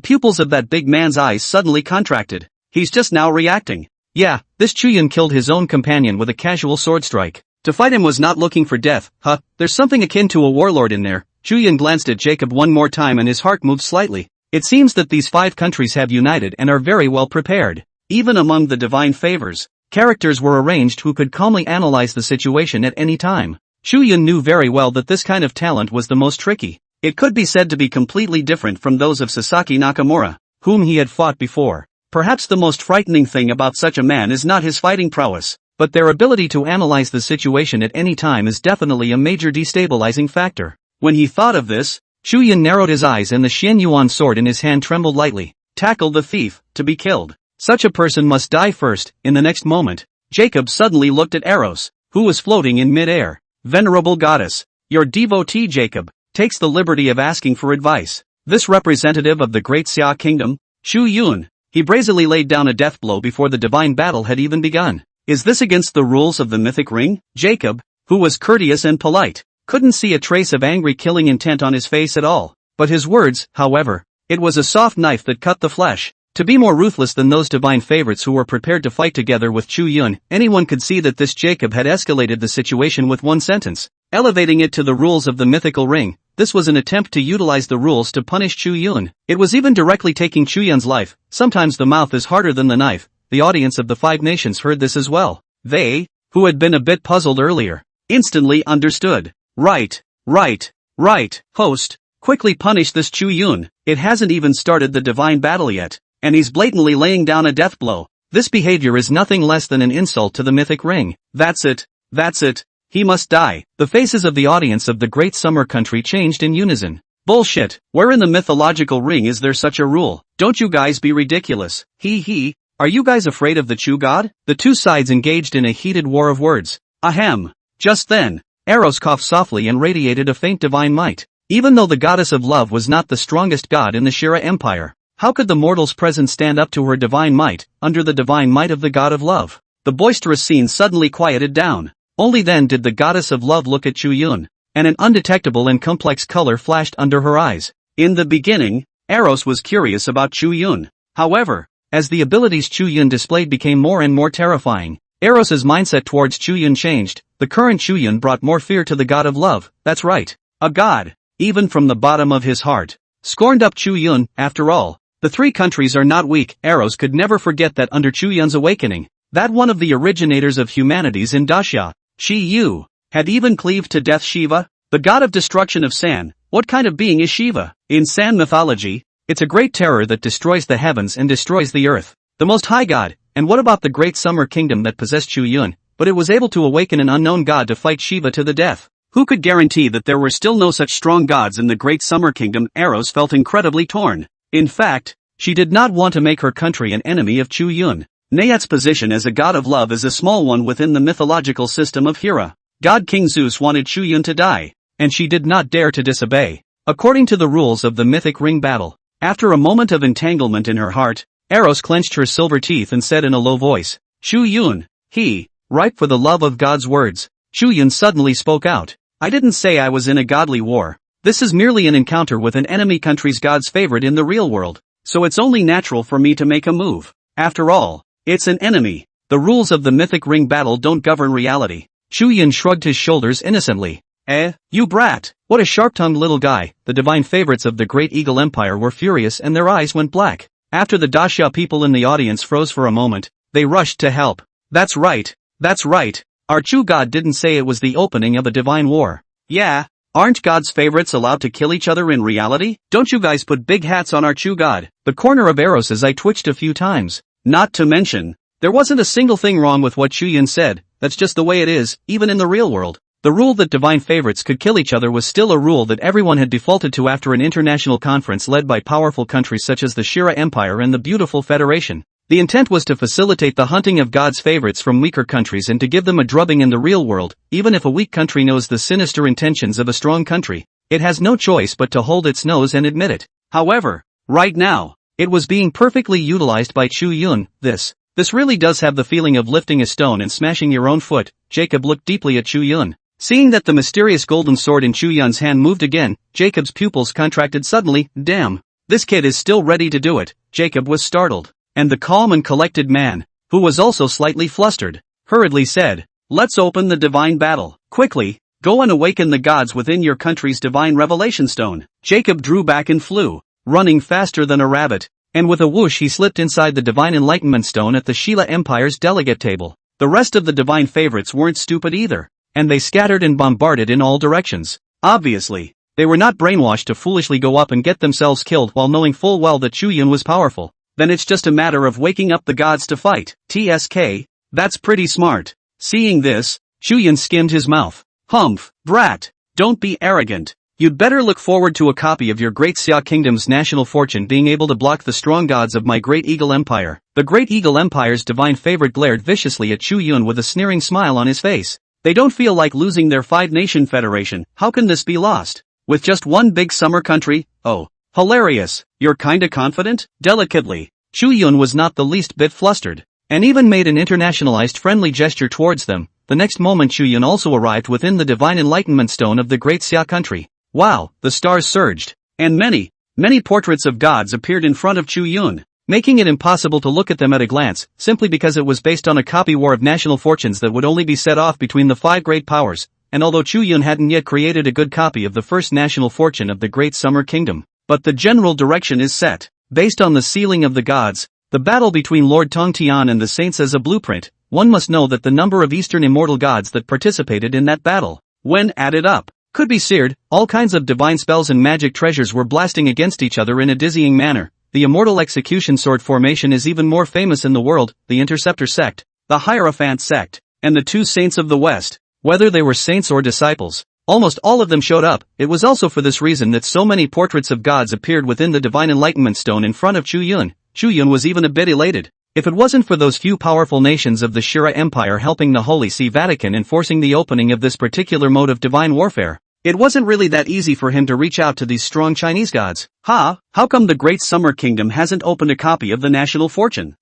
pupils of that big man's eyes suddenly contracted. He's just now reacting. Yeah, this Chu Yun killed his own companion with a casual sword strike. To fight him was not looking for death, huh? There's something akin to a warlord in there. Chu Yun glanced at Jacob one more time and his heart moved slightly. It seems that these 5 countries have united and are very well prepared. Even among the divine favors, characters were arranged who could calmly analyze the situation at any time. Chu Yun knew very well that this kind of talent was the most tricky. It could be said to be completely different from those of Sasaki Nakamura, whom he had fought before. Perhaps the most frightening thing about such a man is not his fighting prowess, but their ability to analyze the situation at any time is definitely a major destabilizing factor. When he thought of this, Chu Yun narrowed his eyes and the Xian Yuan sword in his hand trembled lightly. Tackle the thief, to be killed. Such a person must die first. In the next moment, Jacob suddenly looked at Eros, who was floating in mid-air. Venerable goddess, your devotee Jacob takes the liberty of asking for advice. This representative of the great Xia kingdom, Chu Yun, he brazenly laid down a death blow before the divine battle had even begun. Is this against the rules of the mythic ring? Jacob, who was courteous and polite, couldn't see a trace of angry killing intent on his face at all. But his words, however, it was a soft knife that cut the flesh. To be more ruthless than those divine favorites who were prepared to fight together with Chu Yun, anyone could see that this Jacob had escalated the situation with one sentence, elevating it to the rules of the mythical ring. This was an attempt to utilize the rules to punish Chu Yun. It was even directly taking Chu Yun's life. Sometimes the mouth is harder than the knife. The audience of the 5 nations heard this as well. They, who had been a bit puzzled earlier, instantly understood. Right. Host, quickly punish this Chu Yun. It hasn't even started the divine battle yet, and he's blatantly laying down a death blow. This behavior is nothing less than an insult to the mythic ring. That's it. He must die. The faces of the audience of the great summer country changed in unison. Bullshit. Where in the mythological ring is there such a rule? Don't you guys be ridiculous. Are you guys afraid of the Chu god? The two sides engaged in a heated war of words. Ahem. Just then, Eros coughed softly and radiated a faint divine might. Even though the goddess of love was not the strongest god in the Shira Empire, how could the mortals present stand up to her divine might, under the divine might of the god of love? The boisterous scene suddenly quieted down. Only then did the goddess of love look at Chu Yun, and an undetectable and complex color flashed under her eyes. In the beginning, Eros was curious about Chu Yun. However, as the abilities Chu Yun displayed became more and more terrifying, Eros's mindset towards Chu Yun changed. The current Chu Yun brought more fear to the god of love. That's right. A god, even from the bottom of his heart, scorned up Chu Yun. After all, the 3 countries are not weak. Eros could never forget that under Chu Yun's awakening, that one of the originators of humanities in Daxia, Shi Yu, had even cleaved to death. Shiva, the god of destruction of San. What kind of being is Shiva? In San mythology, it's a great terror that destroys the heavens and destroys the earth. The most high god. And what about the great summer kingdom that possessed Chu Yun, but it was able to awaken an unknown god to fight Shiva to the death? Who could guarantee that there were still no such strong gods in the great summer kingdom? Eros felt incredibly torn. In fact, she did not want to make her country an enemy of Chu Yun. Nayat's position as a god of love is a small one within the mythological system of Hera. God King Zeus wanted Chu Yun to die, and she did not dare to disobey. According to the rules of the mythic ring battle, after a moment of entanglement in her heart, Eros clenched her silver teeth and said in a low voice, Chu Yun, ripe for the love of God's words. Chu Yun suddenly spoke out. I didn't say I was in a godly war. This is merely an encounter with an enemy country's god's favorite in the real world, so it's only natural for me to make a move. After all, it's an enemy. The rules of the mythic ring battle don't govern reality. Chu Yun shrugged his shoulders innocently. You brat. What a sharp-tongued little guy. The divine favorites of the great Eagle Empire were furious and their eyes went black. After the Daxia people in the audience froze for a moment, they rushed to help. That's right. Our Chu god didn't say it was the opening of a divine war. Yeah, aren't God's favorites allowed to kill each other in reality? Don't you guys put big hats on our Chu god? The corner of Eros's eye twitched a few times. Not to mention, there wasn't a single thing wrong with what Chu Yun said. That's just the way it is, even in the real world. The rule that divine favorites could kill each other was still a rule that everyone had defaulted to after an international conference led by powerful countries such as the Shira Empire and the Beautiful Federation. The intent was to facilitate the hunting of God's favorites from weaker countries and to give them a drubbing in the real world. Even if a weak country knows the sinister intentions of a strong country, it has no choice but to hold its nose and admit it. However, right now, it was being perfectly utilized by Chu Yun. This really does have the feeling of lifting a stone and smashing your own foot. Jacob looked deeply at Chu Yun. Seeing that the mysterious golden sword in Chu Yun's hand moved again, Jacob's pupils contracted suddenly. Damn, this kid is still ready to do it. Jacob was startled. And the calm and collected man, who was also slightly flustered, hurriedly said, "Let's open the divine battle. Quickly, go and awaken the gods within your country's divine revelation stone." Jacob drew back and flew, running faster than a rabbit, and with a whoosh he slipped inside the divine enlightenment stone at the Sheila Empire's delegate table. The rest of the divine favorites weren't stupid either, and they scattered and bombarded in all directions. Obviously, they were not brainwashed to foolishly go up and get themselves killed while knowing full well that Chu Yun was powerful. Then it's just a matter of waking up the gods to fight. TSK, that's pretty smart. Seeing this, Chu Yun skimmed his mouth. Humph, brat, don't be arrogant. You'd better look forward to a copy of your great Xia kingdom's national fortune being able to block the strong gods of my great Eagle Empire. The great Eagle Empire's divine favorite glared viciously at Chu Yun with a sneering smile on his face. They don't feel like losing their five-nation federation. How can this be lost? With just one big summer country? Oh, hilarious. You're kinda confident? Delicately, Chu Yun was not the least bit flustered, and even made an internationalized friendly gesture towards them. The next moment Chu Yun also arrived within the divine enlightenment stone of the great Xia country. Wow, the stars surged, and many portraits of gods appeared in front of Chu Yun, making it impossible to look at them at a glance, simply because it was based on a copy war of national fortunes that would only be set off between the five great powers, and although Chu Yun hadn't yet created a good copy of the first national fortune of the Great Summer Kingdom, but the general direction is set. Based on the sealing of the gods, the battle between Lord Tong Tian and the saints as a blueprint, one must know that the number of Eastern immortal gods that participated in that battle, when added up, could be seared. All kinds of divine spells and magic treasures were blasting against each other in a dizzying manner. The immortal execution sword formation is even more famous in the world, the Interceptor Sect, the Hierophant Sect, and the two saints of the West. Whether they were saints or disciples, almost all of them showed up. It was also for this reason that so many portraits of gods appeared within the divine enlightenment stone in front of Chu Yun. Chu Yun was even a bit elated. If it wasn't for those few powerful nations of the Shira Empire helping the Holy See Vatican in forcing the opening of this particular mode of divine warfare, it wasn't really that easy for him to reach out to these strong Chinese gods. How come the Great Summer Kingdom hasn't opened a copy of the national fortune?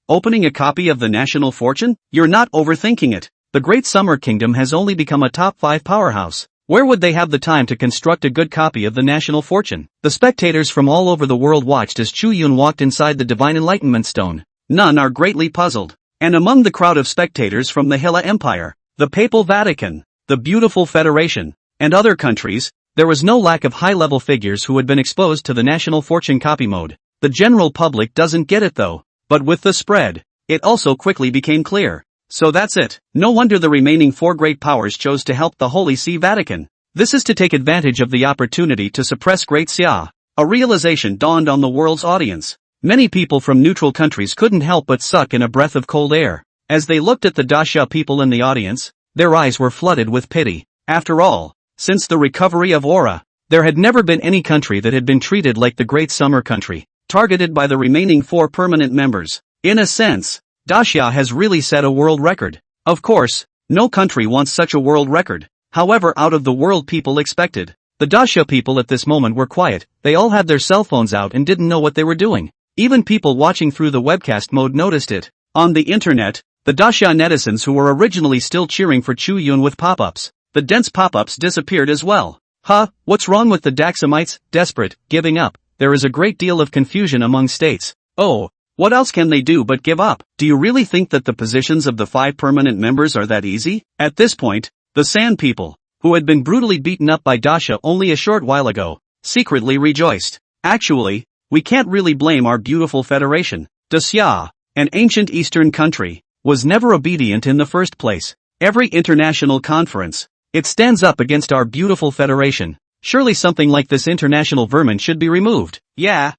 Opening a copy of the national fortune? You're not overthinking it. The Great Summer Kingdom has only become a top 5 powerhouse. Where would they have the time to construct a good copy of the national fortune? The spectators from all over the world watched as Chu Yun walked inside the divine enlightenment stone. None are greatly puzzled. And among the crowd of spectators from the Hilla Empire, the Papal Vatican, the Beautiful Federation, and other countries, there was no lack of high-level figures who had been exposed to the national fortune copy mode. The general public doesn't get it though. But with the spread, it also quickly became clear. So that's it. No wonder the remaining 4 great powers chose to help the Holy See Vatican. This is to take advantage of the opportunity to suppress Great Xia. A realization dawned on the world's audience. Many people from neutral countries couldn't help but suck in a breath of cold air. As they looked at the Daxia people in the audience, their eyes were flooded with pity. After all, since the recovery of Aura, there had never been any country that had been treated like the Great Summer Country, targeted by the remaining 4 permanent members. In a sense, Daxia has really set a world record. Of course, no country wants such a world record. However out of the world people expected. The Daxia people at this moment were quiet. They all had their cell phones out and didn't know what they were doing. Even people watching through the webcast mode noticed it. On the internet, the Daxia netizens who were originally still cheering for Chu Yun with pop-ups, the dense pop-ups disappeared as well. What's wrong with the Daxamites? Desperate, giving up. There is a great deal of confusion among states. Oh, what else can they do but give up? Do you really think that the positions of the 5 permanent members are that easy? At this point, the Sand people, who had been brutally beaten up by Daxia only a short while ago, secretly rejoiced. Actually, we can't really blame our beautiful federation. Daxia, an ancient eastern country, was never obedient in the first place. Every international conference, it stands up against our beautiful federation. Surely something like this international vermin should be removed. Yeah.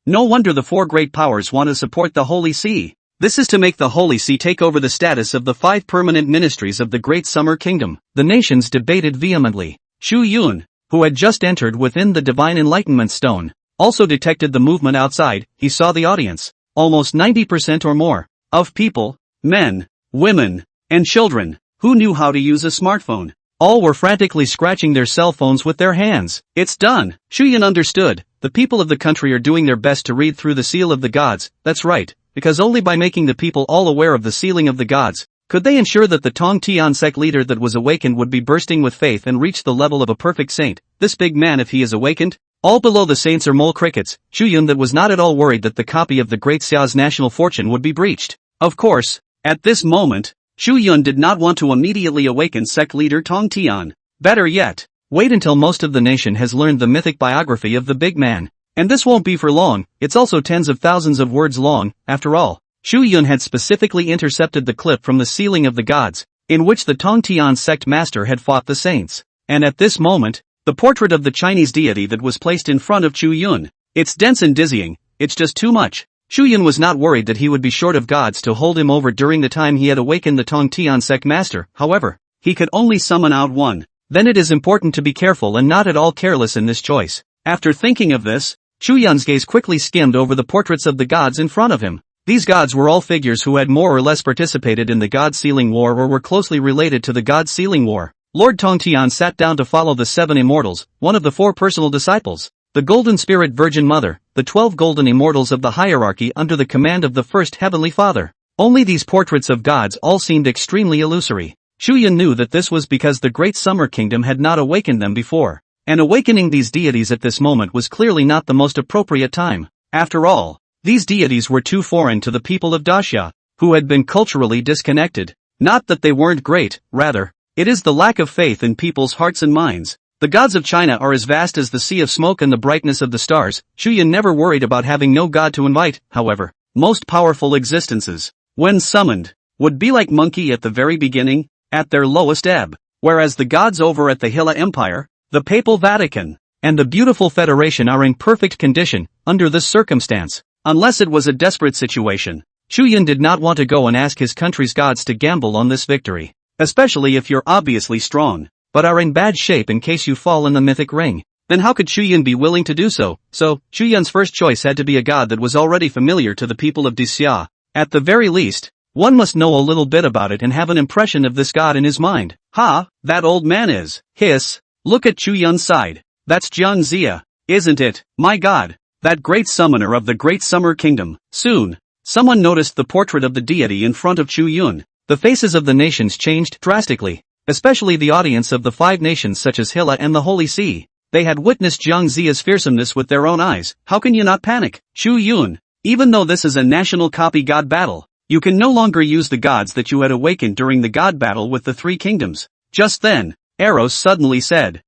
No wonder the 4 great powers want to support the Holy See. This is to make the Holy See take over the status of the 5 permanent ministries of the Great Summer Kingdom. The nations debated vehemently. Chu Yun, who had just entered within the Divine Enlightenment Stone, also detected the movement outside. He saw the audience. Almost 90% or more of people, men, women, and children, who knew how to use a smartphone. All were frantically scratching their cell phones with their hands. It's done. Chu Yun understood. The people of the country are doing their best to read through the seal of the gods. That's right, because only by making the people all aware of the sealing of the gods, could they ensure that the Tong Tian sect leader that was awakened would be bursting with faith and reach the level of a perfect saint. This big man, if he is awakened, All below the saints are mole crickets. Chu Yun that was not at all worried that the copy of the Great Xiao's national fortune would be breached. Of course, at this moment, Chu Yun did not want to immediately awaken sect leader Tong Tian. Better yet, wait until most of the nation has learned the mythic biography of the big man. And this won't be for long, it's also tens of thousands of words long, after all. Chu Yun had specifically intercepted the clip from the Ceiling of the Gods, in which the Tong Tian sect master had fought the saints. And at this moment, the portrait of the Chinese deity that was placed in front of Chu Yun. It's dense and dizzying, it's just too much. Chu Yun was not worried that he would be short of gods to hold him over during the time he had awakened the Tong Tian sect master, however, he could only summon out one. Then it is important to be careful and not at all careless in this choice. After thinking of this, Chu Yun's gaze quickly skimmed over the portraits of the gods in front of him. These gods were all figures who had more or less participated in the God-Sealing War or were closely related to the God-Sealing War. Lord Tongtian sat down to follow the 7 immortals, one of the 4 personal disciples, the Golden Spirit Virgin Mother, the 12 golden immortals of the hierarchy under the command of the First Heavenly Father. Only these portraits of gods all seemed extremely illusory. Chu Yun knew that this was because the Great Summer Kingdom had not awakened them before, and awakening these deities at this moment was clearly not the most appropriate time. After all, these deities were too foreign to the people of Daxia, who had been culturally disconnected. Not that they weren't great, rather, it is the lack of faith in people's hearts and minds. The gods of China are as vast as the sea of smoke and the brightness of the stars. Chu Yun never worried about having no god to invite, however. Most powerful existences, when summoned, would be like monkey at the very beginning, at their lowest ebb, whereas the gods over at the Hilla Empire, the Papal Vatican, and the beautiful Federation are in perfect condition, under this circumstance, unless it was a desperate situation. Chu Yun did not want to go and ask his country's gods to gamble on this victory. Especially if you're obviously strong, but are in bad shape in case you fall in the mythic ring. Then how could Chu Yun be willing to do so? So, Chu Yun's first choice had to be a god that was already familiar to the people of Daxia. At the very least, one must know a little bit about it and have an impression of this god in his mind. Ha, that old man is. Hiss. Look at Chu Yun's side. That's Jiang Zia, isn't it? My god. That great summoner of the Great Summer Kingdom. Soon, someone noticed the portrait of the deity in front of Chu Yun. The faces of the nations changed drastically, especially the audience of the 5 nations such as Hilla and the Holy See. They had witnessed Jiang Zia's fearsomeness with their own eyes. How can you not panic? Chu Yun, even though this is a national copy god battle, you can no longer use the gods that you had awakened during the god battle with the 3 kingdoms. Just then, Eros suddenly said,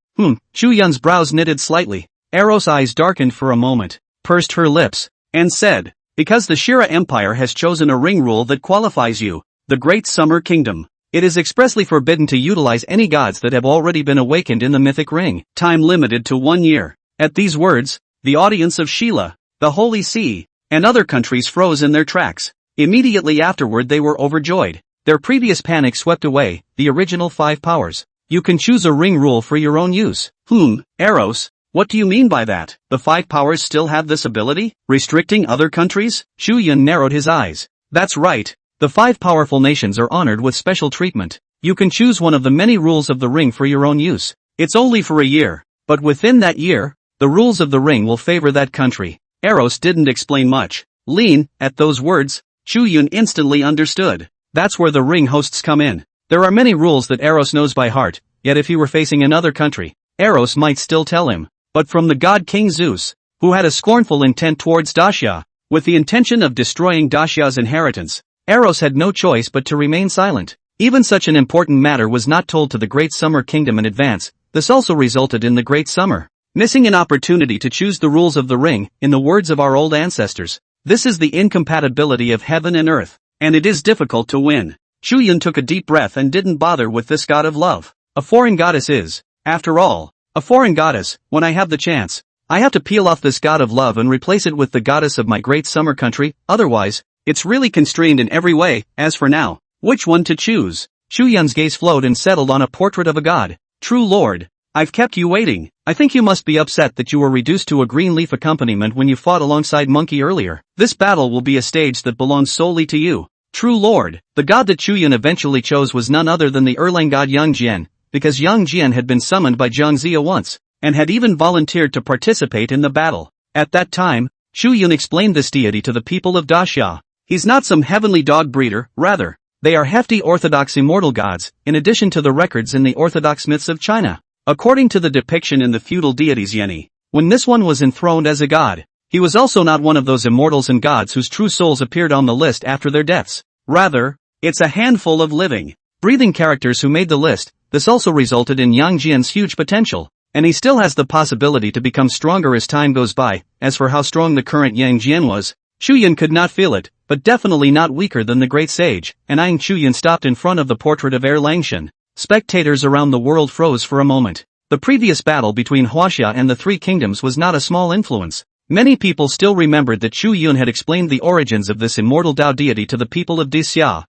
Chu Yun's brows knitted slightly. Eros' eyes darkened for a moment, pursed her lips, and said, because the Shira Empire has chosen a ring rule that qualifies you, the Great Summer Kingdom. It is expressly forbidden to utilize any gods that have already been awakened in the mythic ring. Time limited to 1 year. At these words, the audience of Sheila, the Holy See, and other countries froze in their tracks. Immediately afterward they were overjoyed. Their previous panic swept away, the original 5 powers. You can choose a ring rule for your own use. Eros, what do you mean by that? The 5 powers still have this ability? Restricting other countries? Chu Yun narrowed his eyes. That's right. The 5 powerful nations are honored with special treatment. You can choose one of the many rules of the ring for your own use. It's only for a year, but within that year, the rules of the ring will favor that country. Eros didn't explain much. At those words, Chu Yun instantly understood. That's where the ring hosts come in. There are many rules that Eros knows by heart, yet if he were facing another country, Eros might still tell him. But from the god King Zeus, who had a scornful intent towards Daxia, with the intention of destroying Daxia's inheritance, Eros had no choice but to remain silent. Even such an important matter was not told to the Great Summer Kingdom in advance. This also resulted in the Great Summer missing an opportunity to choose the rules of the ring. In the words of our old ancestors, this is the incompatibility of heaven and earth, and it is difficult to win. Chu Yun took a deep breath and didn't bother with this god of love. A foreign goddess is, after all, a foreign goddess. When I have the chance, I have to peel off this god of love and replace it with the goddess of my great summer country, otherwise, it's really constrained in every way. As for now, which one to choose? Chu Yun's gaze flowed and settled on a portrait of a god. True Lord, I've kept you waiting. I think you must be upset that you were reduced to a green leaf accompaniment when you fought alongside Monkey earlier. This battle will be a stage that belongs solely to you. True Lord, the god that Chu Yun eventually chose was none other than the Erlang god Yang Jian, because Yang Jian had been summoned by Jiang Zia once, and had even volunteered to participate in the battle. At that time, Chu Yun explained this deity to the people of Daxia. He's not some heavenly dog breeder, rather, they are hefty orthodox immortal gods, in addition to the records in the orthodox myths of China. According to the depiction in the feudal deities Yeni, when this one was enthroned as a god. He was also not one of those immortals and gods whose true souls appeared on the list after their deaths. Rather, it's a handful of living, breathing characters who made the list. This also resulted in Yang Jian's huge potential, and he still has the possibility to become stronger as time goes by. As for how strong the current Yang Jian was, Chu Yun could not feel it, but definitely not weaker than the great sage. And eyeing Chu Yun stopped in front of the portrait of Langshan. Spectators around the world froze for a moment. The previous battle between Huaxia and the Three Kingdoms was not a small influence. Many people still remembered that Chu Yun had explained the origins of this immortal Tao deity to the people of Xia.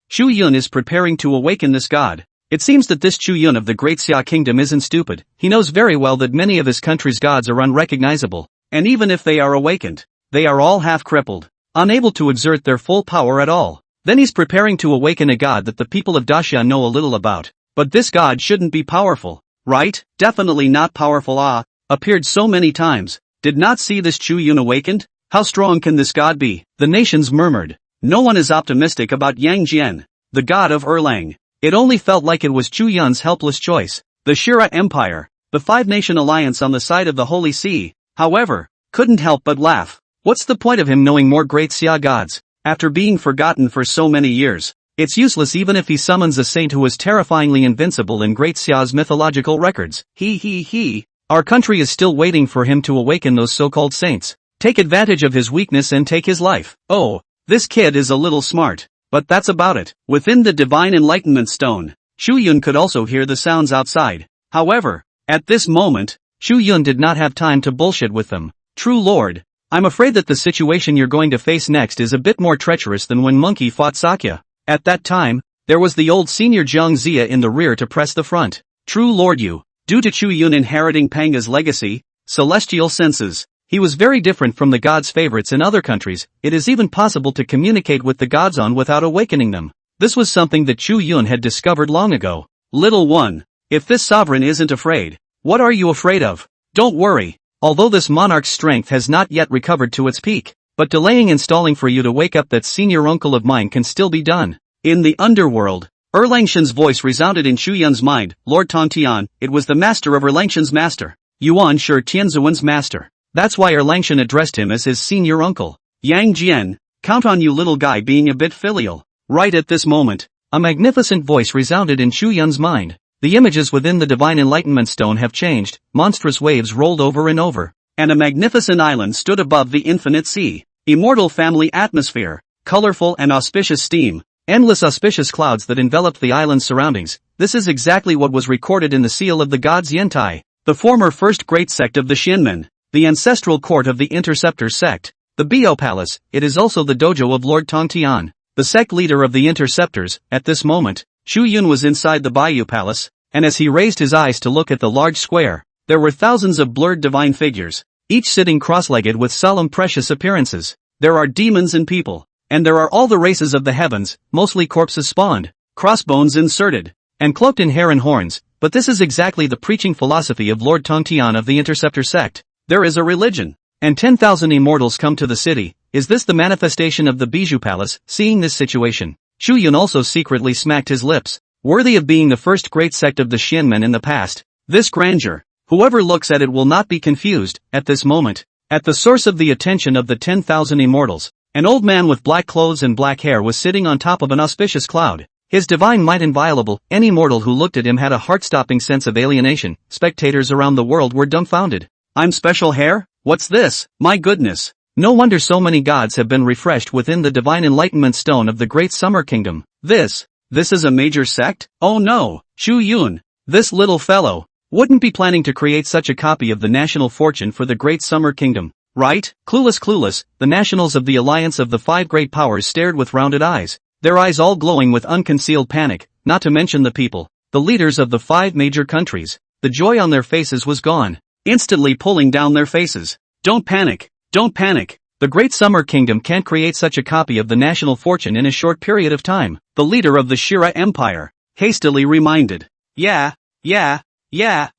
Chu Yun is preparing to awaken this god. It seems that this Chu Yun of the Great Xia Kingdom isn't stupid. He knows very well that many of his country's gods are unrecognizable, and even if they are awakened, they are all half-crippled, unable to exert their full power at all. Then he's preparing to awaken a god that the people of Daxia know a little about. But this god shouldn't be powerful, right? Definitely not powerful. Appeared so many times. Did not see this Chu Yun awakened? How strong can this god be? The nations murmured. No one is optimistic about Yang Jian, the god of Erlang. It only felt like it was Chu Yun's helpless choice. The Shira Empire, the five-nation alliance on the side of the Holy See, however, couldn't help but laugh. What's the point of him knowing more great Xia gods, after being forgotten for so many years? It's useless even if he summons a saint who is terrifyingly invincible in great Xia's mythological records. Our country is still waiting for him to awaken those so-called saints. Take advantage of his weakness and take his life. Oh, this kid is a little smart. But that's about it. Within the Divine Enlightenment Stone, Chu Yun could also hear the sounds outside. However, at this moment, Chu Yun did not have time to bullshit with them. True Lord, I'm afraid that the situation you're going to face next is a bit more treacherous than when Monkey fought Sakya. At that time, there was the old senior Zhang Zia in the rear to press the front. True Lord Yu, due to Chu Yun inheriting Panga's legacy, celestial senses, he was very different from the gods' favorites in other countries. It is even possible to communicate with the gods on without awakening them. This was something that Chu Yun had discovered long ago. Little one, if this sovereign isn't afraid, what are you afraid of? Don't worry, although this monarch's strength has not yet recovered to its peak, but delaying installing for you to wake up that senior uncle of mine can still be done. In the underworld, Erlangshan's voice resounded in Chu Yun's mind. Lord Tongtian, it was the master of Erlangshan's master. Yuan Shi Tianzuan's master. That's why Erlangshan addressed him as his senior uncle. Yang Jian, count on you little guy being a bit filial. Right at this moment, a magnificent voice resounded in Chu Yun's mind. The images within the Divine Enlightenment Stone have changed, monstrous waves rolled over and over, and a magnificent island stood above the infinite sea. Immortal family atmosphere, colorful and auspicious steam, endless auspicious clouds that enveloped the island's surroundings. This is exactly what was recorded in the seal of the gods Yantai, the former first great sect of the Xianmen. The ancestral court of the Interceptor sect, the Bio Palace. It is also the dojo of Lord Tongtian, the sect leader of the Interceptors. At this moment, Chu Yun was inside the Bayou Palace, and as he raised his eyes to look at the large square, there were thousands of blurred divine figures, each sitting cross-legged with solemn precious appearances. There are demons and people, and there are all the races of the heavens, mostly corpses spawned, crossbones inserted, and cloaked in hair and horns. But this is exactly the preaching philosophy of Lord Tongtian of the Interceptor sect. There is a religion, and 10,000 immortals come to the city. Is this the manifestation of the Bijou Palace? Seeing this situation, Chu Yun also secretly smacked his lips. Worthy of being the first great sect of the Xianmen in the past, this grandeur, whoever looks at it will not be confused. At this moment, at the source of the attention of the 10,000 immortals, an old man with black clothes and black hair was sitting on top of an auspicious cloud. His divine might inviolable. Any mortal who looked at him had a heart-stopping sense of alienation. Spectators around the world were dumbfounded. I'm special hair? What's this? My goodness. No wonder so many gods have been refreshed within the Divine Enlightenment Stone of the Great Summer Kingdom. This is a major sect? Oh no, Chu Yun, this little fellow, wouldn't be planning to create such a copy of the national fortune for the Great Summer Kingdom, right? Clueless, the nationals of the Alliance of the Five Great Powers stared with rounded eyes, their eyes all glowing with unconcealed panic, not to mention the people, the leaders of the five major countries. The joy on their faces was gone, instantly pulling down their faces. Don't panic. The Great Summer Kingdom can't create such a copy of the national fortune in a short period of time, the leader of the Shira Empire hastily reminded. Yeah,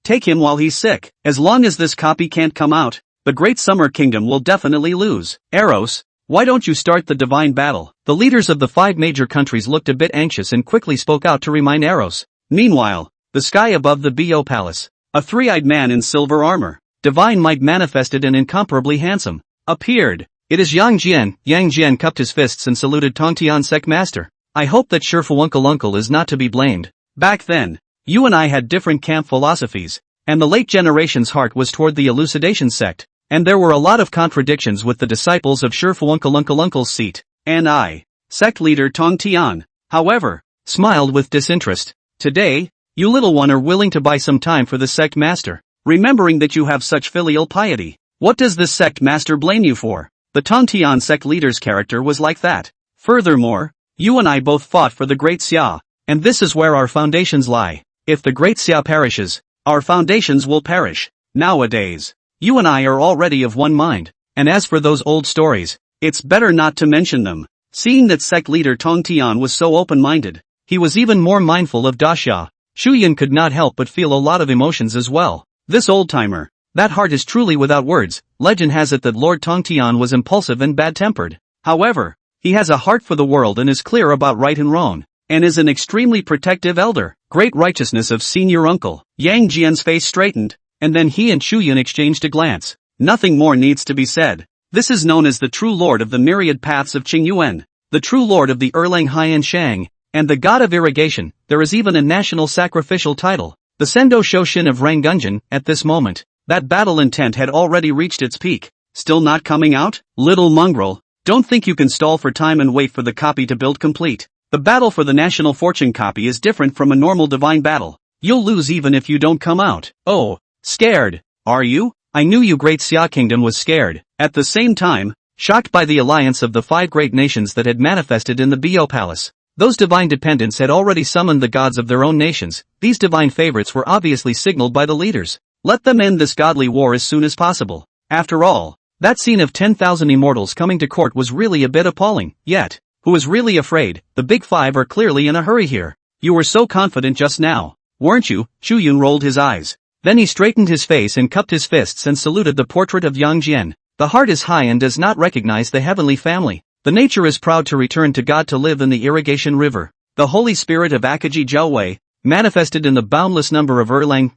take him while he's sick. As long as this copy can't come out, the Great Summer Kingdom will definitely lose. Eros, why don't you start the divine battle? The leaders of the five major countries looked a bit anxious and quickly spoke out to remind Eros. Meanwhile, the sky above the Bo Palace, a three-eyed man in silver armor, divine might manifested and incomparably handsome, appeared. It is Yang Jian. Yang Jian cupped his fists and saluted Tongtian Sect Master. I hope that Uncle is not to be blamed. Back then, you and I had different camp philosophies, and the late generation's heart was toward the elucidation sect, and there were a lot of contradictions with the disciples of Uncle's seat, and I, sect leader Tongtian, however, smiled with disinterest. Today, you little one are willing to buy some time for the sect master, remembering that you have such filial piety. What does this sect master blame you for? The Tongtian sect leader's character was like that. Furthermore, you and I both fought for the Great Xia, and this is where our foundations lie. If the Great Xia perishes, our foundations will perish. Nowadays, you and I are already of one mind, and as for those old stories, it's better not to mention them. Seeing that sect leader Tongtian was so open-minded, he was even more mindful of Daxia. Chu Yun could not help but feel a lot of emotions as well. This old-timer, that heart is truly without words. Legend has it that Lord Tongtian was impulsive and bad-tempered. However, he has a heart for the world and is clear about right and wrong, and is an extremely protective elder. Great righteousness of senior uncle. Yang Jian's face straightened, and then he and Chu Yun exchanged a glance. Nothing more needs to be said. This is known as the true lord of the myriad paths of Qingyuan, the true lord of the Erlang Haiyan Shang, and the god of irrigation. There is even a national sacrificial title, the Sendo Shoshin of Rangunjin. At this moment, that battle intent had already reached its peak. Still not coming out? Little mongrel, don't think you can stall for time and wait for the copy to build complete. The battle for the national fortune copy is different from a normal divine battle. You'll lose even if you don't come out. Oh, scared, are you? I knew you Great Xia Kingdom was scared. At the same time, shocked by the alliance of the 5 great nations that had manifested in the Bo Palace. Those divine dependents had already summoned the gods of their own nations. These divine favorites were obviously signaled by the leaders. Let them end this godly war as soon as possible. After all, that scene of 10,000 immortals coming to court was really a bit appalling. Yet, who is really afraid? The big 5 are clearly in a hurry here. You were so confident just now, weren't you? Chu Yun rolled his eyes. Then he straightened his face and cupped his fists and saluted the portrait of Yang Jian. The heart is high and does not recognize the heavenly family. The nature is proud to return to God to live in the irrigation river. The Holy Spirit of Akaji Jiaowei, manifested in the boundless number of Erlang.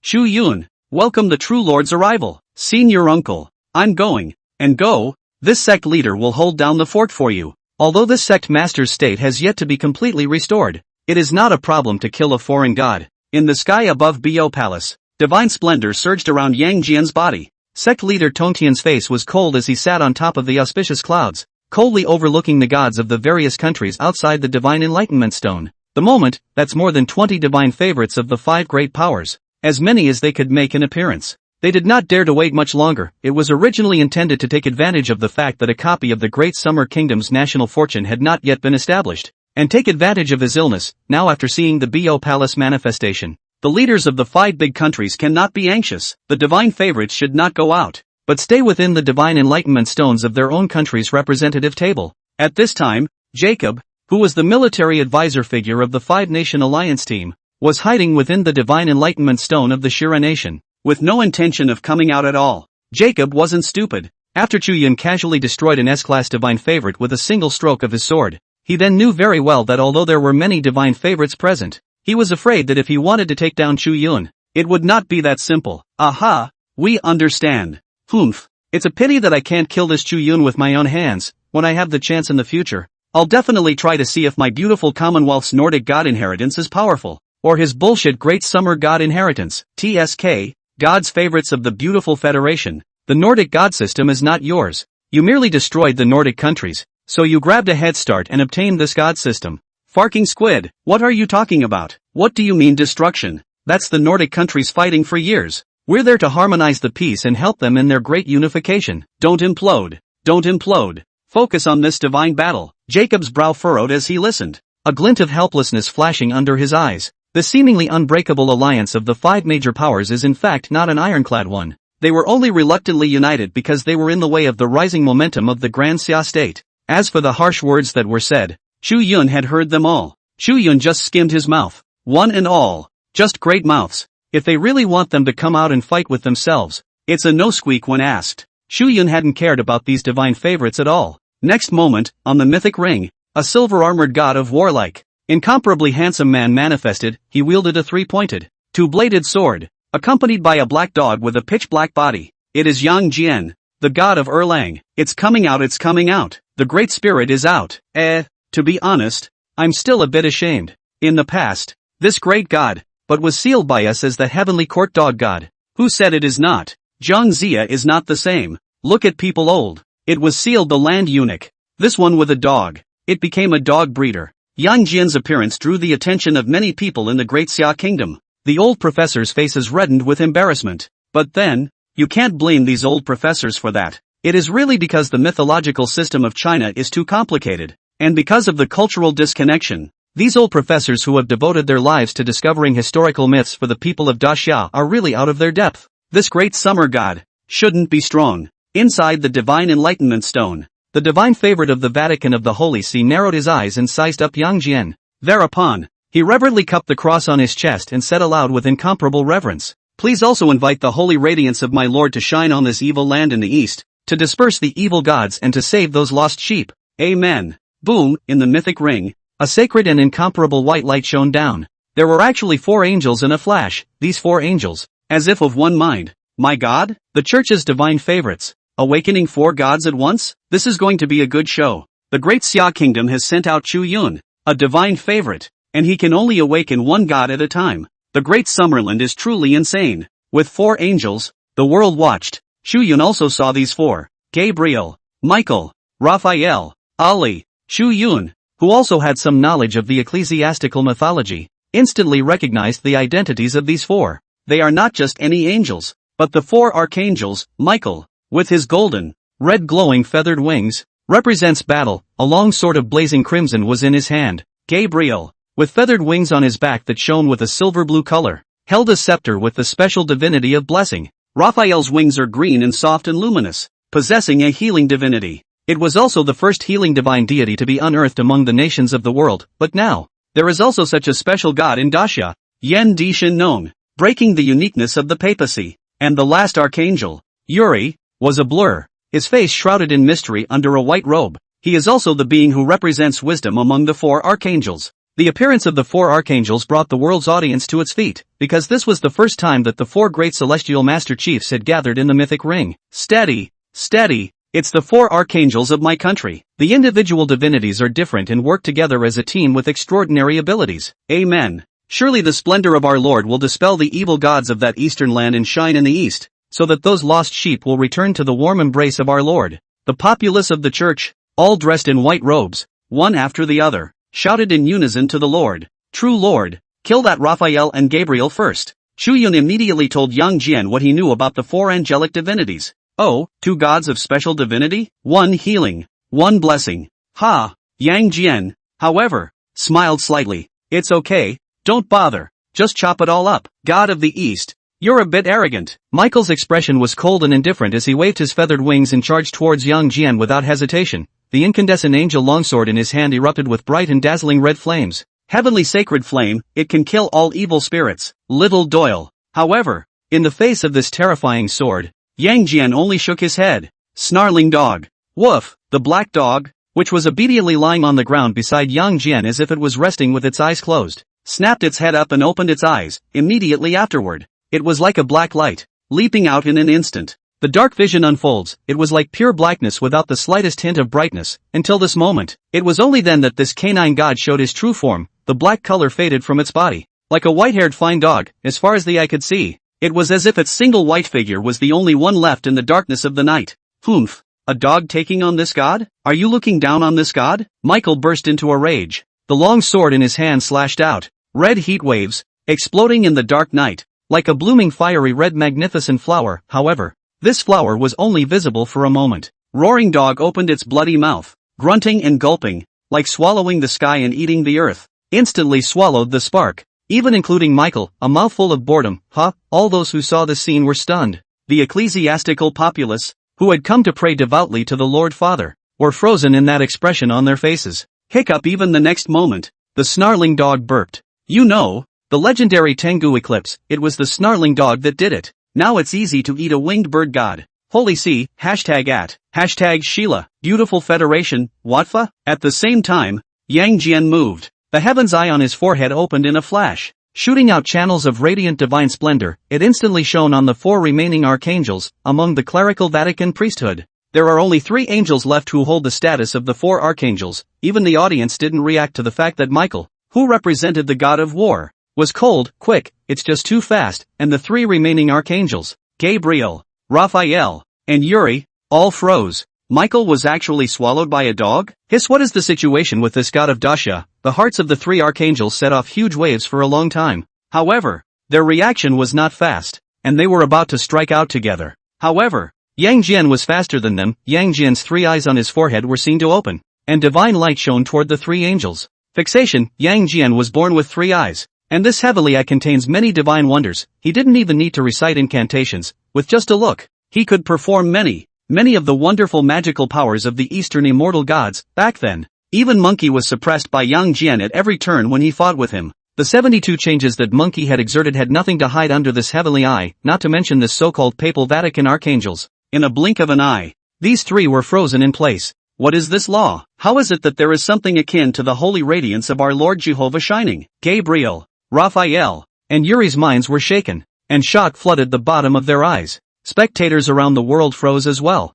Chu Yun, welcome the true Lord's arrival. Senior uncle, I'm going, and go, this sect leader will hold down the fort for you. Although this sect master's state has yet to be completely restored, it is not a problem to kill a foreign god. In the sky above Bo Palace, divine splendor surged around Yang Jian's body. Sect leader Tongtian's face was cold as he sat on top of the auspicious clouds, coldly overlooking the gods of the various countries outside the divine enlightenment stone. The moment, that's more than 20 divine favorites of the 5 great powers, as many as they could make an appearance. They did not dare to wait much longer. It was originally intended to take advantage of the fact that a copy of the Great Summer Kingdom's national fortune had not yet been established, and take advantage of his illness. Now after seeing the Bo Palace manifestation, the leaders of the 5 big countries cannot be anxious. The divine favorites should not go out, but stay within the divine enlightenment stones of their own country's representative table. At this time, Jacob, who was the military advisor figure of the 5-nation alliance team, was hiding within the divine enlightenment stone of the Shira nation, with no intention of coming out at all. Jacob wasn't stupid. After Chu Yun casually destroyed an S-class divine favorite with a single stroke of his sword, he then knew very well that although there were many divine favorites present, he was afraid that if he wanted to take down Chu Yun, it would not be that simple. Aha, we understand. Humph, it's a pity that I can't kill this Chu Yun with my own hands. When I have the chance in the future, I'll definitely try to see if my beautiful Commonwealth's Nordic god inheritance is powerful, or his bullshit Great Summer god inheritance. TSK, gods favorites of the beautiful Federation. The Nordic god system is not yours. You merely destroyed the Nordic countries, so you grabbed a head start and obtained this god system. Farking squid, what are you talking about? What do you mean destruction? That's the Nordic countries fighting for years. We're there to harmonize the peace and help them in their great unification. Don't implode. Don't implode. Focus on this divine battle. Jacob's brow furrowed as he listened, a glint of helplessness flashing under his eyes. The seemingly unbreakable alliance of the 5 major powers is in fact not an ironclad one. They were only reluctantly united because they were in the way of the rising momentum of the Grand Xia state. As for the harsh words that were said, Chu Yun had heard them all. Chu Yun just skimmed his mouth. One and all, just great mouths. If they really want them to come out and fight with themselves, it's a no squeak when asked. Chu Yun hadn't cared about these divine favorites at all. Next moment, on the mythic ring, a silver-armored god of warlike, incomparably handsome man manifested. He wielded a 3-pointed, 2-bladed sword. accompanied by a black dog with a pitch-black body. It is Yang Jian, the god of Erlang. It's coming out, it's coming out. The Great Spirit is out. To be honest, I'm still a bit ashamed. In the past, this great god, but was sealed by us as the heavenly court dog god. Who said it is not? Zhang Zia is not the same. Look at people old. It was sealed the land eunuch. This one with a dog. It became a dog breeder. Yang Jian's appearance drew the attention of many people in the Great Xia Kingdom. The old professors' faces reddened with embarrassment. But then, you can't blame these old professors for that. It is really because the mythological system of China is too complicated. And because of the cultural disconnection, these old professors who have devoted their lives to discovering historical myths for the people of Daxia are really out of their depth. This great summer god shouldn't be strong. Inside the Divine Enlightenment Stone, the divine favorite of the Vatican of the Holy See narrowed his eyes and sized up Yang Jian. Thereupon, he reverently cupped the cross on his chest and said aloud with incomparable reverence, "Please also invite the holy radiance of my Lord to shine on this evil land in the east, to disperse the evil gods and to save those lost sheep. Amen." Boom, in the mythic ring, a sacred and incomparable white light shone down. There were actually 4 angels in a flash, these 4 angels, as if of one mind. My God, the church's divine favorites, awakening 4 gods at once? This is going to be a good show. The Great Xia Kingdom has sent out Chu Yun, a divine favorite, and he can only awaken 1 god at a time. The Great Summerland is truly insane. With 4 angels, the world watched. Chu Yun also saw these 4, Gabriel, Michael, Raphael, Ali, Chu Yun, who also had some knowledge of the ecclesiastical mythology, instantly recognized the identities of these 4. They are not just any angels, but the 4 archangels. Michael, with his golden, red glowing feathered wings, represents battle. A long sword of blazing crimson was in his hand. Gabriel, with feathered wings on his back that shone with a silver blue color, held a scepter with the special divinity of blessing. Raphael's wings are green and soft and luminous, possessing a healing divinity. It was also the first healing divine deity to be unearthed among the nations of the world, but now, there is also such a special god in Daxia, Yan Di Shin known, breaking the uniqueness of the papacy. And the last archangel, Yuri, was a blur, his face shrouded in mystery under a white robe. He is also the being who represents wisdom among the 4 archangels. The appearance of the 4 archangels brought the world's audience to its feet, because this was the first time that the 4 great celestial master chiefs had gathered in the mythic ring. Steady, steady, it's the 4 archangels of my country. The individual divinities are different and work together as a team with extraordinary abilities. Amen. Surely the splendor of our Lord will dispel the evil gods of that eastern land and shine in the east, so that those lost sheep will return to the warm embrace of our Lord. The populace of the church, all dressed in white robes, one after the other, shouted in unison to the Lord, "True Lord, kill that Raphael and Gabriel first." Chu Yun immediately told Yang Jian what he knew about the 4 angelic divinities. Oh, 2 gods of special divinity? 1 healing, 1 blessing. Ha! Yang Jian, however, smiled slightly. It's okay, don't bother, just chop it all up. God of the East, you're a bit arrogant. Michael's expression was cold and indifferent as he waved his feathered wings and charged towards Yang Jian without hesitation. The incandescent angel longsword in his hand erupted with bright and dazzling red flames. Heavenly sacred flame, it can kill all evil spirits. Little Doyle, however, in the face of this terrifying sword, Yang Jian only shook his head. Snarling dog. Woof, the black dog, which was obediently lying on the ground beside Yang Jian as if it was resting with its eyes closed, snapped its head up and opened its eyes. Immediately afterward, it was like a black light, leaping out in an instant. The dark vision unfolds. It was like pure blackness without the slightest hint of brightness. Until this moment, it was only then that this canine god showed his true form. The black color faded from its body, like a white-haired fine dog, as far as the eye could see. It was as if its single white figure was the only one left in the darkness of the night. Humph, a dog taking on this god? Are you looking down on this god? Michael burst into a rage. The long sword in his hand slashed out, red heat waves, exploding in the dark night, like a blooming fiery red magnificent flower. However, this flower was only visible for a moment. Roaring dog opened its bloody mouth, grunting and gulping, like swallowing the sky and eating the earth. Instantly swallowed the spark, even including Michael, a mouthful of boredom. All those who saw this scene were stunned. The ecclesiastical populace, who had come to pray devoutly to the Lord Father, were frozen in that expression on their faces. Hiccup even the next moment, the snarling dog burped. You know, the legendary Tengu eclipse, it was the snarling dog that did it. Now it's easy to eat a winged bird god. Holy see, #@ Sheila, beautiful federation, Watfa? At the same time, Yang Jian moved. The heaven's eye on his forehead opened in a flash. shooting out channels of radiant divine splendor. It instantly shone on the 4 remaining archangels, among the clerical Vatican priesthood. There are only 3 angels left who hold the status of the 4 archangels. Even the audience didn't react to the fact that Michael, who represented the god of war, was cold, quick, it's just too fast, and the 3 remaining archangels, Gabriel, Raphael, and Yuri, all froze. Michael was actually swallowed by a dog? Hiss, what is the situation with this god of Dasha? The hearts of the 3 archangels set off huge waves for a long time. However, their reaction was not fast, and they were about to strike out together. However, Yang Jian was faster than them. Yang Jian's 3 eyes on his forehead were seen to open, and divine light shone toward the 3 angels. Fixation, Yang Jian was born with 3 eyes, and this heavily eye contains many divine wonders. He didn't even need to recite incantations. With just a look, he could perform many of the wonderful magical powers of the Eastern immortal gods. Back then, even Monkey was suppressed by Yang Jian at every turn when he fought with him. The 72 changes that Monkey had exerted had nothing to hide under this heavenly eye, not to mention this so-called papal Vatican archangels. In a blink of an eye, these 3 were frozen in place. What is this law? How is it that there is something akin to the holy radiance of our Lord Jehovah shining? Gabriel, Raphael, and Yuri's minds were shaken, and shock flooded the bottom of their eyes. Spectators around the world froze as well.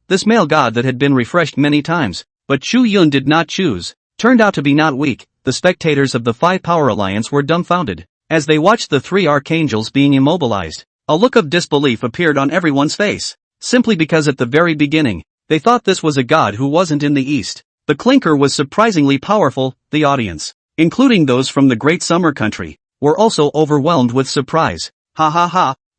This male god that had been refreshed many times, but Chu Yun did not choose, turned out to be not weak. The spectators of the 5-Power Alliance were dumbfounded, as they watched the 3 archangels being immobilized. A look of disbelief appeared on everyone's face, simply because at the very beginning, they thought this was a god who wasn't in the East. The clinker was surprisingly powerful. The audience, including those from the Great Summer Country, were also overwhelmed with surprise.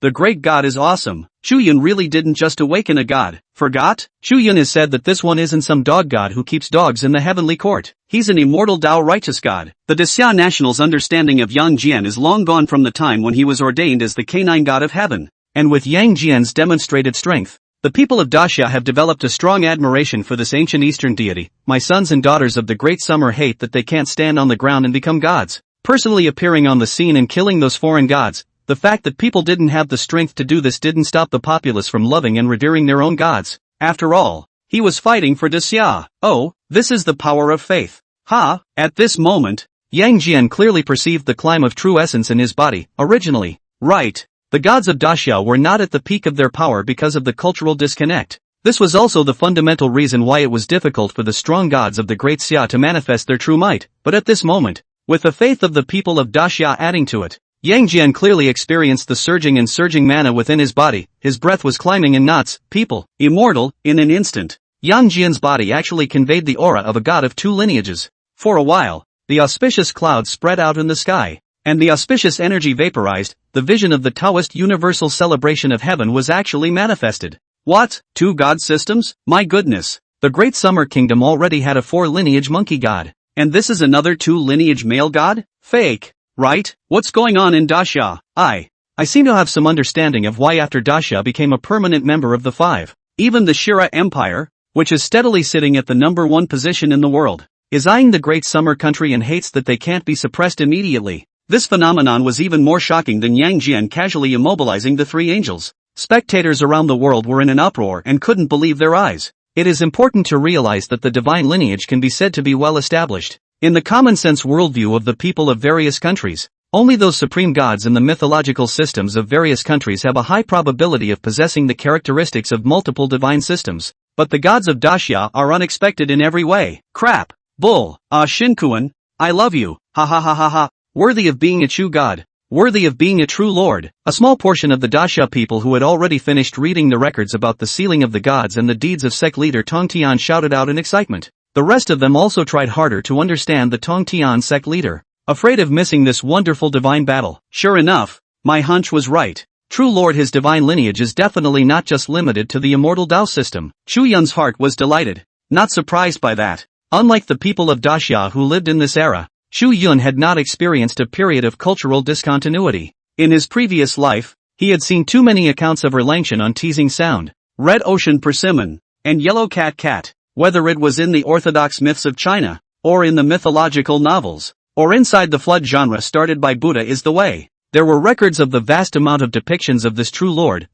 The great god is awesome. Chu Yun really didn't just awaken a god. Forgot? Chu Yun has said that this one isn't some dog god who keeps dogs in the heavenly court. He's an immortal Tao righteous god. The Daxia national's understanding of Yang Jian is long gone from the time when he was ordained as the canine god of heaven. And with Yang Jian's demonstrated strength, the people of Daxia have developed a strong admiration for this ancient Eastern deity. My sons and daughters of the Great Summer hate that they can't stand on the ground and become gods. Personally appearing on the scene and killing those foreign gods. The fact that people didn't have the strength to do this didn't stop the populace from loving and revering their own gods. After all, he was fighting for Daxia. Oh, this is the power of faith. At this moment, Yang Jian clearly perceived the climb of true essence in his body. Originally, right, the gods of Daxia were not at the peak of their power because of the cultural disconnect. This was also the fundamental reason why it was difficult for the strong gods of the Great Xia to manifest their true might. But at this moment, with the faith of the people of Daxia adding to it, Yang Jian clearly experienced the surging mana within his body. His breath was climbing in knots. People, immortal, in an instant. Yang Jian's body actually conveyed the aura of a god of 2 lineages. For a while, the auspicious clouds spread out in the sky, and the auspicious energy vaporized. The vision of the Taoist universal celebration of heaven was actually manifested. What? 2 god systems? My goodness. The Great Summer Kingdom already had a 4-lineage monkey god. And this is another 2-lineage male god? Fake. Right? What's going on in Daxia? I seem to have some understanding of why after Daxia became a permanent member of the 5. Even the Shira Empire, which is steadily sitting at the number 1 position in the world, is eyeing the Great Summer Country and hates that they can't be suppressed immediately. This phenomenon was even more shocking than Yang Jian casually immobilizing the 3 angels. Spectators around the world were in an uproar and couldn't believe their eyes. It is important to realize that the divine lineage can be said to be well established. In the common-sense worldview of the people of various countries, only those supreme gods in the mythological systems of various countries have a high probability of possessing the characteristics of multiple divine systems. But the gods of Daxia are unexpected in every way. Crap. Bull. Shinkuan, I love you. Worthy of being a true god. Worthy of being a true lord. A small portion of the Daxia people who had already finished reading the records about the sealing of the gods and the deeds of Sect leader Tong Tian shouted out in excitement. The rest of them also tried harder to understand the Tong Tian Sect leader, afraid of missing this wonderful divine battle. Sure enough, my hunch was right. True Lord, his divine lineage is definitely not just limited to the immortal Tao system. Chu Yun's heart was delighted, not surprised by that. Unlike the people of Daxia who lived in this era, Chu Yun had not experienced a period of cultural discontinuity. In his previous life, he had seen too many accounts of relation on teasing sound, red ocean persimmon, and yellow cat. Whether it was in the orthodox myths of China, or in the mythological novels, or inside the flood genre started by Buddha is the way. There were records of the vast amount of depictions of this true lord.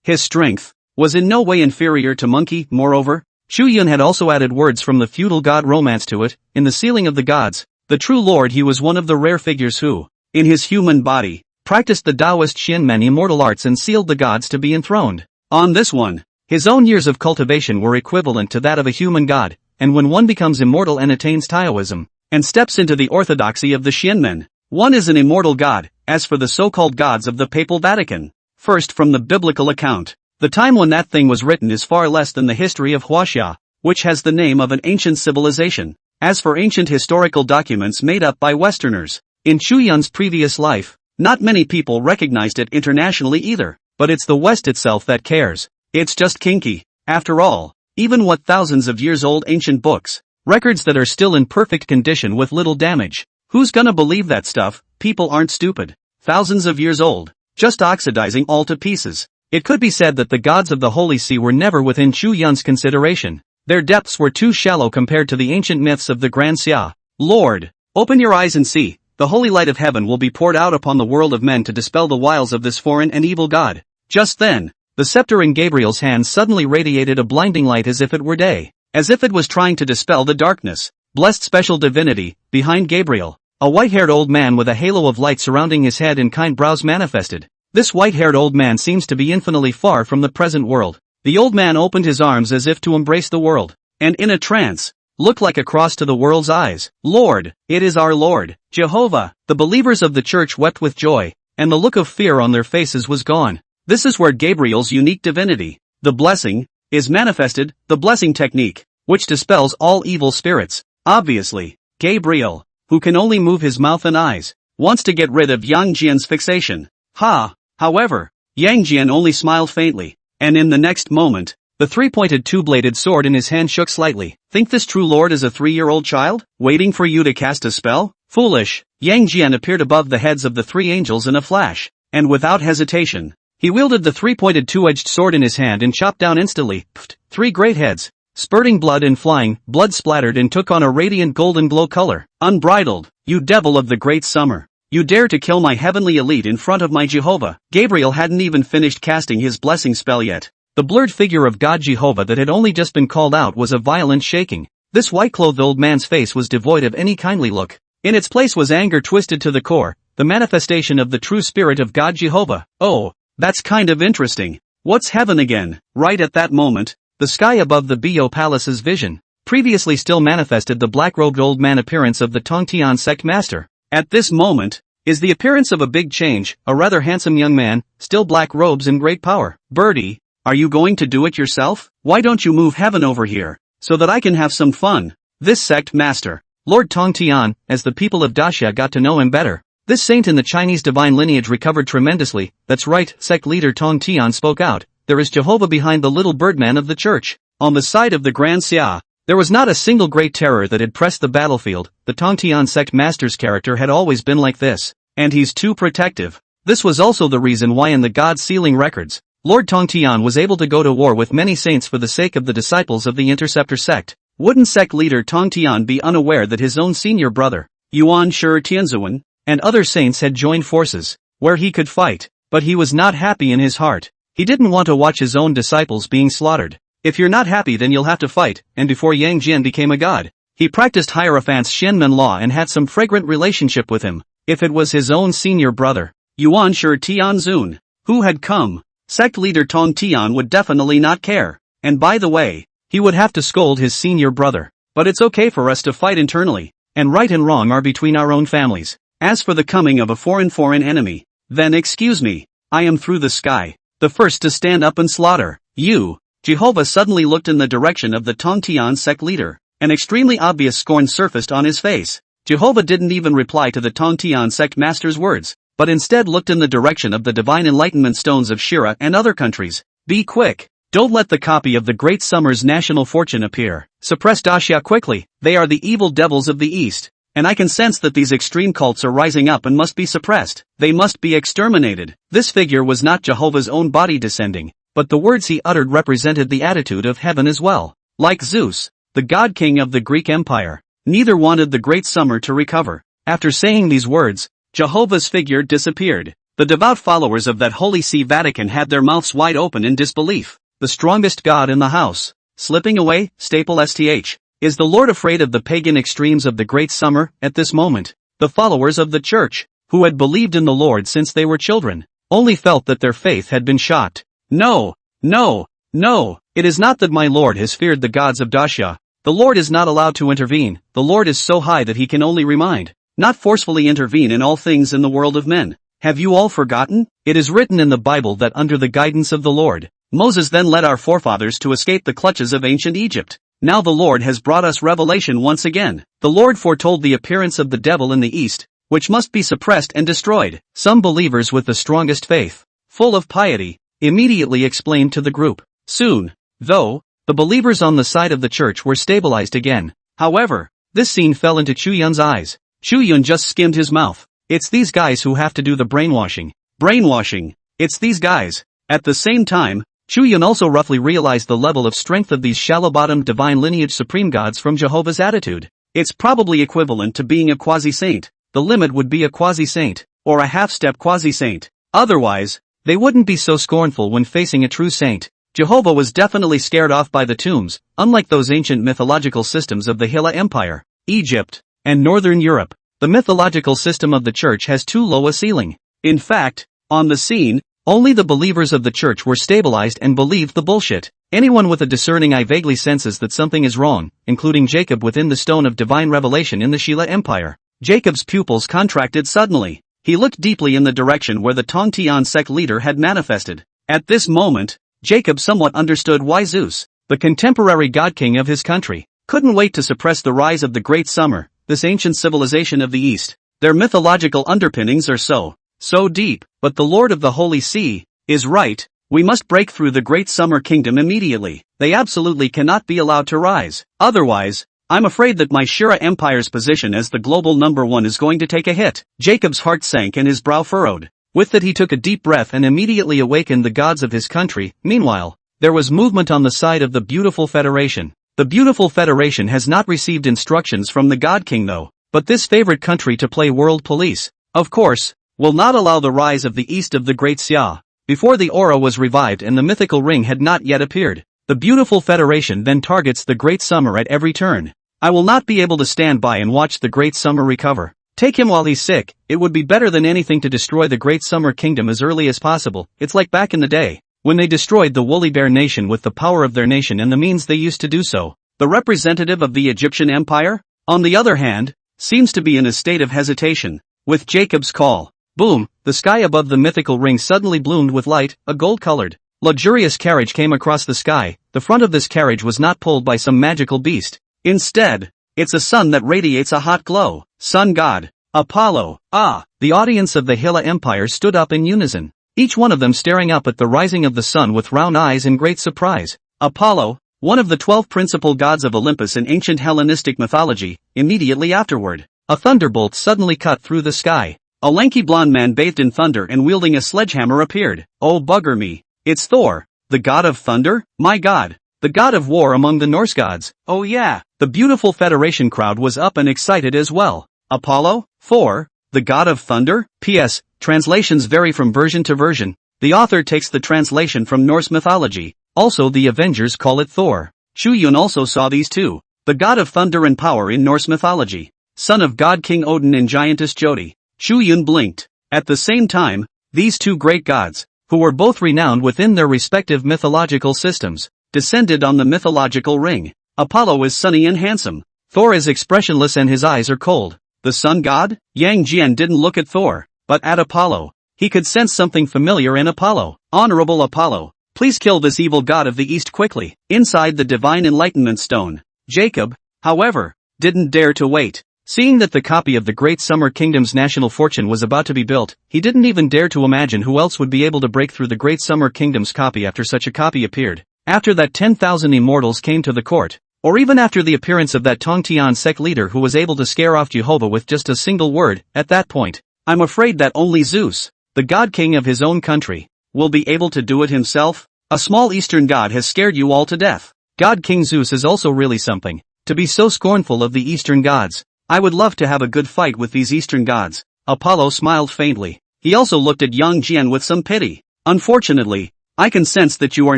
His strength was in no way inferior to monkey. Moreover, Chu Yun had also added words from the feudal god romance to it. In the sealing of the gods, the true lord, he was one of the rare figures who, in his human body, practiced the Taoist Xianmen immortal arts and sealed the gods to be enthroned. On this one, his own years of cultivation were equivalent to that of a human god, and when one becomes immortal and attains Taoism, and steps into the orthodoxy of the Xianmen, one is an immortal god. As for the so-called gods of the Papal Vatican, first from the biblical account, the time when that thing was written is far less than the history of Huaxia, which has the name of an ancient civilization. As for ancient historical documents made up by Westerners, in Chu Yun's previous life, not many people recognized it internationally either, but it's the West itself that cares. It's just kinky. After all, even what thousands of years old ancient books, records that are still in perfect condition with little damage, who's gonna believe that stuff? People aren't stupid. Thousands of years old, just oxidizing all to pieces. It could be said that the gods of the Holy See were never within Chu Yun's consideration. Their depths were too shallow compared to the ancient myths of the Grand Xia. Lord, open your eyes and see, the holy light of heaven will be poured out upon the world of men to dispel the wiles of this foreign and evil god. Just then, the scepter in Gabriel's hand suddenly radiated a blinding light as if it were day, as if it was trying to dispel the darkness. Blessed special divinity, behind Gabriel, a white-haired old man with a halo of light surrounding his head and kind brows manifested. This white-haired old man seems to be infinitely far from the present world. The old man opened his arms as if to embrace the world, and in a trance, looked like a cross to the world's eyes. Lord, it is our Lord, Jehovah. The believers of the church wept with joy, and the look of fear on their faces was gone. This is where Gabriel's unique divinity, the blessing, is manifested, the blessing technique, which dispels all evil spirits. Obviously, Gabriel, who can only move his mouth and eyes, wants to get rid of Yang Jian's fixation. However, Yang Jian only smiled faintly, and in the next moment, the three-pointed two-bladed sword in his hand shook slightly. Think this true lord is a 3-year-old child, waiting for you to cast a spell? Foolish. Yang Jian appeared above the heads of the 3 angels in a flash, and without hesitation, he wielded the three-pointed two-edged sword in his hand and chopped down instantly, 3 great heads, spurting blood and flying, blood splattered and took on a radiant golden glow color. Unbridled, you devil of the great summer. You dare to kill my heavenly elite in front of my Jehovah. Gabriel hadn't even finished casting his blessing spell yet. The blurred figure of God Jehovah that had only just been called out was a violent shaking. This white-clothed old man's face was devoid of any kindly look. In its place was anger twisted to the core, the manifestation of the true spirit of God Jehovah. Oh, that's kind of interesting. What's heaven again? Right at that moment, the sky above the Bio Palace's vision, previously still manifested the black-robed old man appearance of the Tongtian sect master. At this moment, is the appearance of a big change, a rather handsome young man, still black robes and great power. Birdie, are you going to do it yourself? Why don't you move heaven over here, so that I can have some fun? This sect master, Lord Tongtian, as the people of Daxia got to know him better. This saint in the Chinese divine lineage recovered tremendously. That's right, sect leader Tongtian spoke out. There is Jehovah behind the little birdman of the church. On the side of the Grand Xia, there was not a single great terror that had pressed the battlefield. The Tongtian sect master's character had always been like this, and he's too protective. This was also the reason why in the God-sealing records, Lord Tongtian was able to go to war with many saints for the sake of the disciples of the Interceptor sect. Wouldn't sect leader Tongtian be unaware that his own senior brother, Yuan Shi Tianzuan, and other saints had joined forces, where he could fight, but he was not happy in his heart. He didn't want to watch his own disciples being slaughtered. If you're not happy then you'll have to fight, and before Yang Jian became a god, he practiced Hierophant's Xianmen law and had some fragrant relationship with him. If it was his own senior brother, Yuan Shi Tianzun, who had come, sect leader Tongtian would definitely not care. And by the way, he would have to scold his senior brother. But it's okay for us to fight internally, and right and wrong are between our own families. As for the coming of a foreign enemy, then excuse me, I am through the sky, the first to stand up and slaughter you. Jehovah suddenly looked in the direction of the Tongtian sect leader. An extremely obvious scorn surfaced on his face. Jehovah didn't even reply to the Tongtian sect master's words, but instead looked in the direction of the divine enlightenment stones of Shira and other countries. Be quick. Don't let the copy of the Great Summer's national fortune appear. Suppress Daxia quickly. They are the evil devils of the East, and I can sense that these extreme cults are rising up and must be suppressed. They must be exterminated. This figure was not Jehovah's own body descending, but the words he uttered represented the attitude of heaven as well. Like Zeus, the god king of the Greek Empire, neither wanted the Great Summer to recover. After saying these words, Jehovah's figure disappeared. The devout followers of that Holy See Vatican had their mouths wide open in disbelief. The strongest god in the house, slipping away, staple STH. Is the Lord afraid of the pagan extremes of the Great Summer? At this moment, the followers of the church, who had believed in the Lord since they were children, only felt that their faith had been shocked. No, no, no, it is not that my Lord has feared the gods of Dacia. The Lord is not allowed to intervene. The Lord is so high that he can only remind, not forcefully intervene in all things in the world of men. Have you all forgotten? It is written in the Bible that under the guidance of the Lord, Moses then led our forefathers to escape the clutches of ancient Egypt. Now the Lord has brought us revelation once again. The Lord foretold the appearance of the devil in the east, which must be suppressed and destroyed. Some believers with the strongest faith, full of piety, immediately explained to the group. Soon, though, the believers on the side of the church were stabilized again. However, this scene fell into Chu Yun's eyes. Chu Yun just skimmed his mouth. It's these guys who have to do the brainwashing. Brainwashing. It's these guys. At the same time, Chu Yun also roughly realized the level of strength of these shallow-bottomed divine lineage supreme gods from Jehovah's attitude. It's probably equivalent to being a quasi-saint. The limit would be a quasi-saint, or a half-step quasi-saint. Otherwise, they wouldn't be so scornful when facing a true saint. Jehovah was definitely scared off by the tombs, unlike those ancient mythological systems of the Hilla Empire, Egypt, and Northern Europe. The mythological system of the church has too low a ceiling. In fact, on the scene, only the believers of the church were stabilized and believed the bullshit. Anyone with a discerning eye vaguely senses that something is wrong, including Jacob within the stone of divine revelation in the Shilla Empire. Jacob's pupils contracted suddenly. He looked deeply in the direction where the Tongtian sect leader had manifested. At this moment, Jacob somewhat understood why Zeus, the contemporary god-king of his country, couldn't wait to suppress the rise of the Great Summer, this ancient civilization of the East. Their mythological underpinnings are so deep, but the Lord of the Holy See is right. We must break through the Great Summer Kingdom immediately. They absolutely cannot be allowed to rise. Otherwise, I'm afraid that my Shira Empire's position as the global #1 is going to take a hit. Jacob's heart sank and his brow furrowed. With that he took a deep breath and immediately awakened the gods of his country. Meanwhile, there was movement on the side of the Beautiful Federation. The Beautiful Federation has not received instructions from the God King though, but this favorite country to play world police, of course, will not allow the rise of the east of the Great Xia. Before the aura was revived and the mythical ring had not yet appeared, the Beautiful Federation then targets the Great Summer at every turn. I will not be able to stand by and watch the Great Summer recover. Take him while he's sick. It would be better than anything to destroy the Great Summer Kingdom as early as possible. It's like back in the day, when they destroyed the Woolly Bear Nation with the power of their nation and the means they used to do so. The representative of the Egyptian Empire, on the other hand, seems to be in a state of hesitation. With Jacob's call, boom, the sky above the mythical ring suddenly bloomed with light. A gold-colored, luxurious carriage came across the sky. The front of this carriage was not pulled by some magical beast. Instead, it's a sun that radiates a hot glow. Sun god, Apollo. Ah! The audience of the Hilla Empire stood up in unison, each one of them staring up at the rising of the sun with round eyes in great surprise. Apollo, one of the 12 principal gods of Olympus in ancient Hellenistic mythology. Immediately afterward, a thunderbolt suddenly cut through the sky. A lanky blonde man bathed in thunder and wielding a sledgehammer appeared. Oh bugger me, it's Thor, the god of thunder? My god, the god of war among the Norse gods. Oh yeah, the Beautiful Federation crowd was up and excited as well. Apollo, Thor, the god of thunder? P.S. Translations vary from version to version. The author takes the translation from Norse mythology. Also the Avengers call it Thor. Chu Yun also saw these two. The god of thunder and power in Norse mythology. Son of god King Odin and giantess Jodi. Chu Yun blinked. At the same time, these two great gods, who were both renowned within their respective mythological systems, descended on the mythological ring. Apollo is sunny and handsome. Thor is expressionless and his eyes are cold. The sun god? Yang Jian didn't look at Thor, but at Apollo. He could sense something familiar in Apollo. Honorable Apollo, please kill this evil god of the east quickly. Inside the divine enlightenment stone, Jacob, however, didn't dare to wait. Seeing that the copy of the Great Summer Kingdom's national fortune was about to be built, he didn't even dare to imagine who else would be able to break through the Great Summer Kingdom's copy after such a copy appeared. After that 10,000 immortals came to the court, or even after the appearance of that Tongtian sect leader who was able to scare off Jehovah with just a single word. At that point, I'm afraid that only Zeus, the god king of his own country, will be able to do it himself. A small eastern god has scared you all to death. God King Zeus is also really something. To be so scornful of the eastern gods. I would love to have a good fight with these eastern gods. Apollo smiled faintly. He also looked at Yang Jian with some pity. Unfortunately, I can sense that you are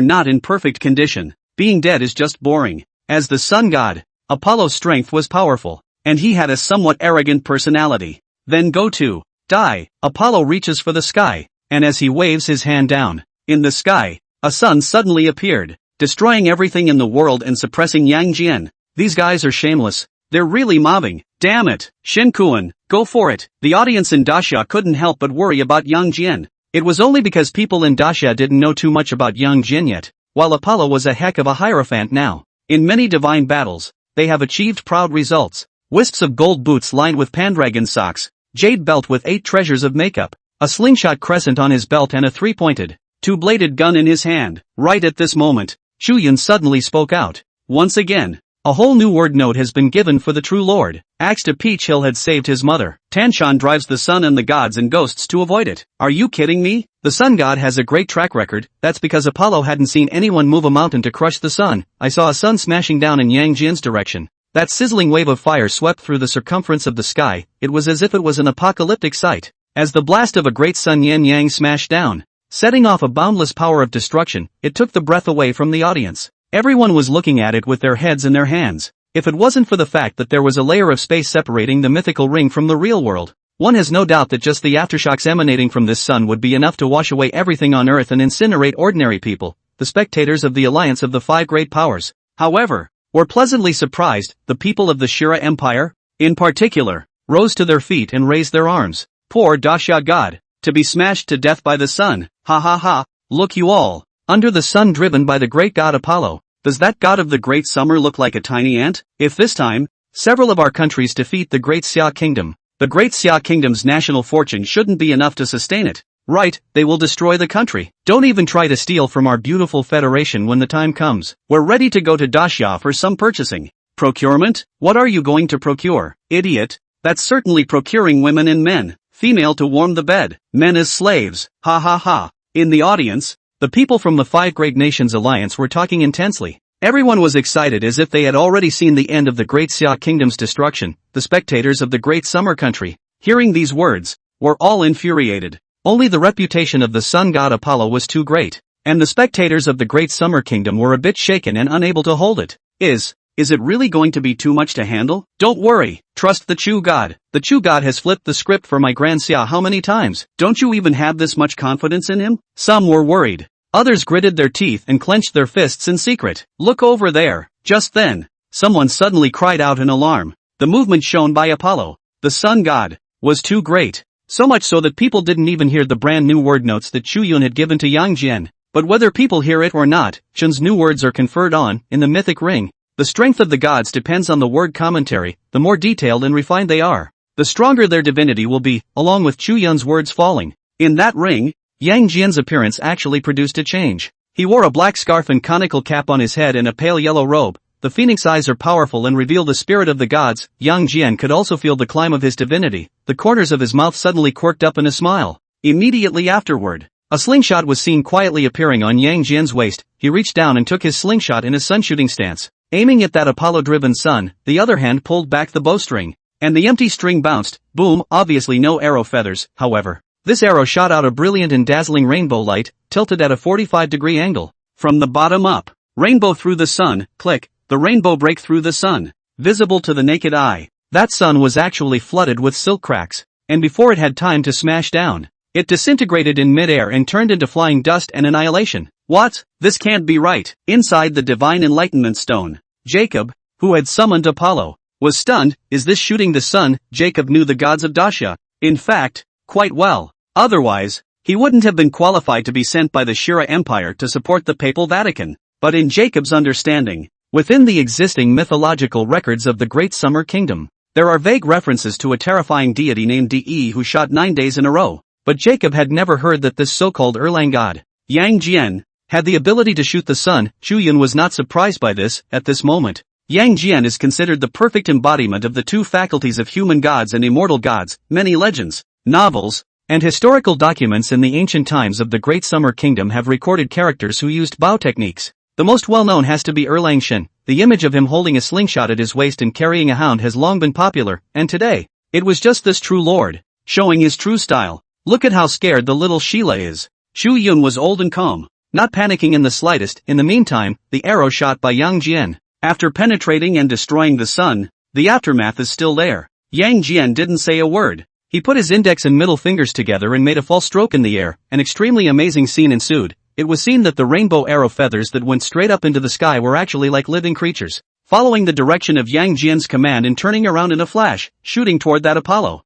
not in perfect condition. Being dead is just boring. As the sun god, Apollo's strength was powerful, and he had a somewhat arrogant personality. Then go to. Die! Apollo reaches for the sky, and as he waves his hand down, in the sky, a sun suddenly appeared, destroying everything in the world and suppressing Yang Jian. These guys are shameless. They're really mobbing. Damn it. Shin Kuan, go for it. The audience in Daxia couldn't help but worry about Yang Jian. It was only because people in Daxia didn't know too much about Yang Jian yet, while Apollo was a heck of a hierophant now. In many divine battles, they have achieved proud results. Wisps of gold boots lined with Pendragon socks, jade belt with 8 treasures of makeup, a slingshot crescent on his belt and a 3-pointed, 2-bladed gun in his hand. Right at this moment, Chu Yun suddenly spoke out. Once again, a whole new word note has been given for the true lord. Axe to Peach Hill had saved his mother. Tanshan drives the sun and the gods and ghosts to avoid it. Are you kidding me? The sun god has a great track record. That's because Apollo hadn't seen anyone move a mountain to crush the sun. I saw a sun smashing down in Yang Jian's direction. That sizzling wave of fire swept through the circumference of the sky. It was as if it was an apocalyptic sight. As the blast of a great sun Yin Yang smashed down, setting off a boundless power of destruction, it took the breath away from the audience. Everyone was looking at it with their heads in their hands. If it wasn't for the fact that there was a layer of space separating the mythical ring from the real world, one has no doubt that just the aftershocks emanating from this sun would be enough to wash away everything on Earth and incinerate ordinary people, the spectators of the alliance of the 5 great powers. However, were pleasantly surprised. The people of the Shira Empire, in particular, rose to their feet and raised their arms. Poor Daxia god, to be smashed to death by the sun. Ha ha ha, look you all, under the sun driven by the great god Apollo. Does that god of the great summer look like a tiny ant? If this time, several of our countries defeat the great Xia kingdom, the great Xia kingdom's national fortune shouldn't be enough to sustain it. Right, they will destroy the country. Don't even try to steal from our beautiful federation when the time comes. We're ready to go to Daxia for some purchasing. Procurement? What are you going to procure? Idiot. That's certainly procuring women and men. Female to warm the bed. Men as slaves. Ha ha ha. In the audience, the people from the 5 Great Nations Alliance were talking intensely. Everyone was excited as if they had already seen the end of the Great Xia Kingdom's destruction. The spectators of the Great Summer Country, hearing these words, were all infuriated. Only the reputation of the sun god Apollo was too great, and the spectators of the Great Summer Kingdom were a bit shaken and unable to hold it. Is it really going to be too much to handle? Don't worry, trust the Chu god. The Chu god has flipped the script for my Grand Xia how many times? Don't you even have this much confidence in him? Some were worried. Others gritted their teeth and clenched their fists in secret. Look over there. Just then, someone suddenly cried out in alarm. The movement shown by Apollo, the sun god, was too great. So much so that people didn't even hear the brand new word notes that Chu Yun had given to Yang Jian. But whether people hear it or not, Chun's new words are conferred on, in the mythic ring. The strength of the gods depends on the word commentary. The more detailed and refined they are, the stronger their divinity will be, along with Chu Yun's words falling. In that ring, Yang Jian's appearance actually produced a change. He wore a black scarf and conical cap on his head and a pale yellow robe. The phoenix eyes are powerful and reveal the spirit of the gods. Yang Jian could also feel the climb of his divinity. The corners of his mouth suddenly quirked up in a smile. Immediately afterward, a slingshot was seen quietly appearing on Yang Jian's waist. He reached down and took his slingshot in a sun-shooting stance, aiming at that Apollo-driven sun. The other hand pulled back the bowstring, and the empty string bounced. Boom, obviously no arrow feathers, however. This arrow shot out a brilliant and dazzling rainbow light, tilted at a 45-degree angle. From the bottom up, rainbow through the sun, click, the rainbow break through the sun, visible to the naked eye. That sun was actually flooded with silk cracks, and before it had time to smash down, it disintegrated in midair and turned into flying dust and annihilation. What? This can't be right. Inside the Divine Enlightenment Stone, Jacob, who had summoned Apollo, was stunned. Is this shooting the sun? Jacob knew the gods of Daxia, in fact, quite well. Otherwise, he wouldn't have been qualified to be sent by the Shira Empire to support the Papal Vatican. But in Jacob's understanding, within the existing mythological records of the Great Summer Kingdom, there are vague references to a terrifying deity named De who shot 9 days in a row. But Jacob had never heard that this so-called Erlang god, Yang Jian, had the ability to shoot the sun. Chu Yun was not surprised by this. At this moment, Yang Jian is considered the perfect embodiment of the 2 faculties of human gods and immortal gods. Many legends, novels, and historical documents in the ancient times of the Great Summer Kingdom have recorded characters who used bow techniques. The most well-known has to be Erlang Shen. The image of him holding a slingshot at his waist and carrying a hound has long been popular, and today, it was just this true lord, showing his true style. Look at how scared the little Sheila is. Chu Yun was old and calm, not panicking in the slightest. In the meantime, the arrow shot by Yang Jian, after penetrating and destroying the sun, the aftermath is still there. Yang Jian didn't say a word. He put his index and middle fingers together and made a false stroke in the air. An extremely amazing scene ensued. It was seen that the rainbow arrow feathers that went straight up into the sky were actually like living creatures, following the direction of Yang Jian's command and turning around in a flash, shooting toward that Apollo.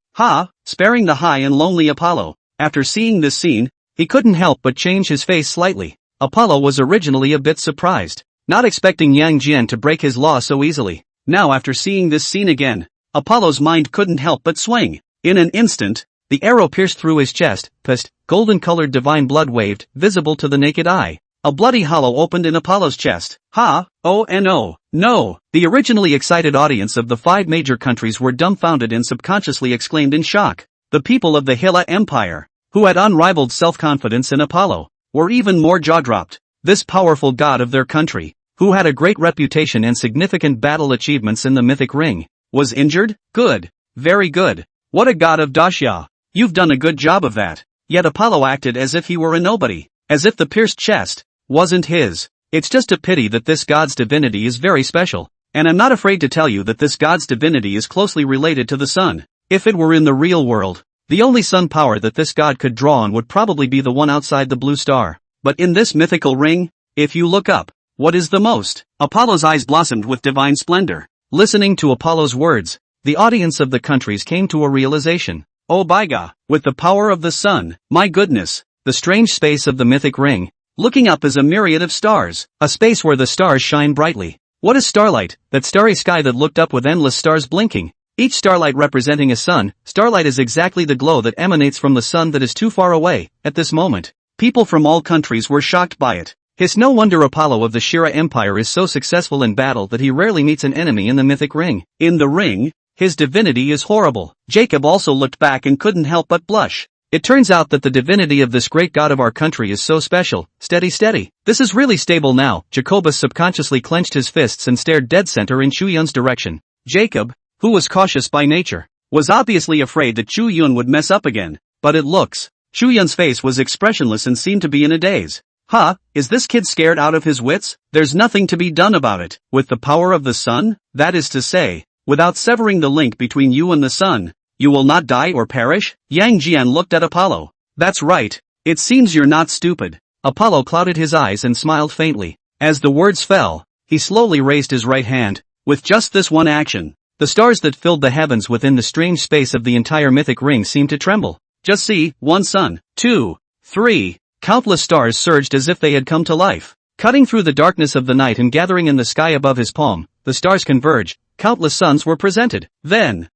Sparing the high and lonely Apollo. After seeing this scene, he couldn't help but change his face slightly. Apollo was originally a bit surprised, not expecting Yang Jian to break his law so easily. Now after seeing this scene again, Apollo's mind couldn't help but swing. In an instant, the arrow pierced through his chest, pissed, golden-colored divine blood waved, visible to the naked eye. A bloody hollow opened in Apollo's chest. Oh no! The originally excited audience of the 5 major countries were dumbfounded and subconsciously exclaimed in shock. The people of the Hilla Empire, who had unrivaled self-confidence in Apollo, were even more jaw-dropped. This powerful god of their country, who had a great reputation and significant battle achievements in the mythic ring, was injured? Good. Very good. What a god of Daxia. You've done a good job of that. Yet Apollo acted as if he were a nobody, as if the pierced chest wasn't his. It's just a pity that this god's divinity is very special, and I'm not afraid to tell you that this god's divinity is closely related to the sun. If it were in the real world, the only sun power that this god could draw on would probably be the one outside the blue star. But in this mythical ring, if you look up, what is the most? Apollo's eyes blossomed with divine splendor. Listening to Apollo's words, the audience of the countries came to a realization. Oh Baiga, with the power of the sun, my goodness, the strange space of the mythic ring, looking up is a myriad of stars, a space where the stars shine brightly. What is starlight? That starry sky that looked up with endless stars blinking. Each starlight representing a sun. Starlight is exactly the glow that emanates from the sun that is too far away. At this moment, people from all countries were shocked by it. It's no wonder Apollo of the Shira Empire is so successful in battle that he rarely meets an enemy in the mythic ring. In the ring, his divinity is horrible. Jacob also looked back and couldn't help but blush. It turns out that the divinity of this great god of our country is so special. Steady. This is really stable now. Jacobus subconsciously clenched his fists and stared dead center in Chu Yun's direction. Jacob, who was cautious by nature, was obviously afraid that Chu Yun would mess up again. But it looks, Chu Yun's face was expressionless and seemed to be in a daze. Is this kid scared out of his wits? There's nothing to be done about it. With the power of the sun, that is to say, without severing the link between you and the sun, you will not die or perish? Yang Jian looked at Apollo. That's right. It seems you're not stupid. Apollo clouded his eyes and smiled faintly. As the words fell, he slowly raised his right hand. With just this one action, the stars that filled the heavens within the strange space of the entire mythic ring seemed to tremble. Just see, 1 sun, 2, 3, countless stars surged as if they had come to life. Cutting through the darkness of the night and gathering in the sky above his palm, the stars converged. Countless suns were presented. Then,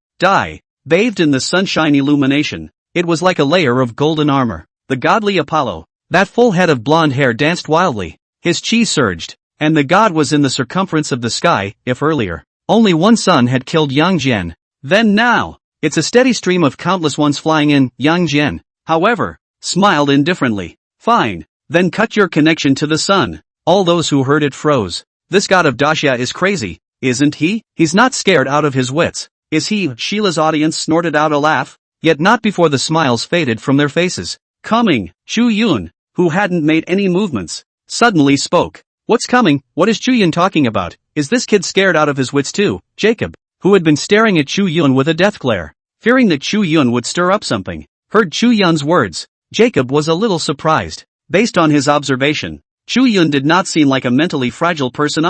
bathed in the sunshine illumination, it was like a layer of golden armor. The godly Apollo, that full head of blonde hair danced wildly. His chi surged, and the god was in the circumference of the sky. If earlier, only 1 sun had killed Yang Jian, then now, it's a steady stream of countless ones flying in. Yang Jian, however, smiled indifferently. Fine, then cut your connection to the sun. All those who heard it froze. This god of Daxia is crazy, isn't he? He's not scared out of his wits, is he? Sheila's audience snorted out a laugh, yet not before the smiles faded from their faces. Coming, Chu Yun, who hadn't made any movements, suddenly spoke. What's coming? What is Chu Yun talking about? Is this kid scared out of his wits too? Jacob, who had been staring at Chu Yun with a death glare, fearing that Chu Yun would stir up something, heard Chu Yun's words. Jacob was a little surprised. Based on his observation, Chu Yun did not seem like a mentally fragile person.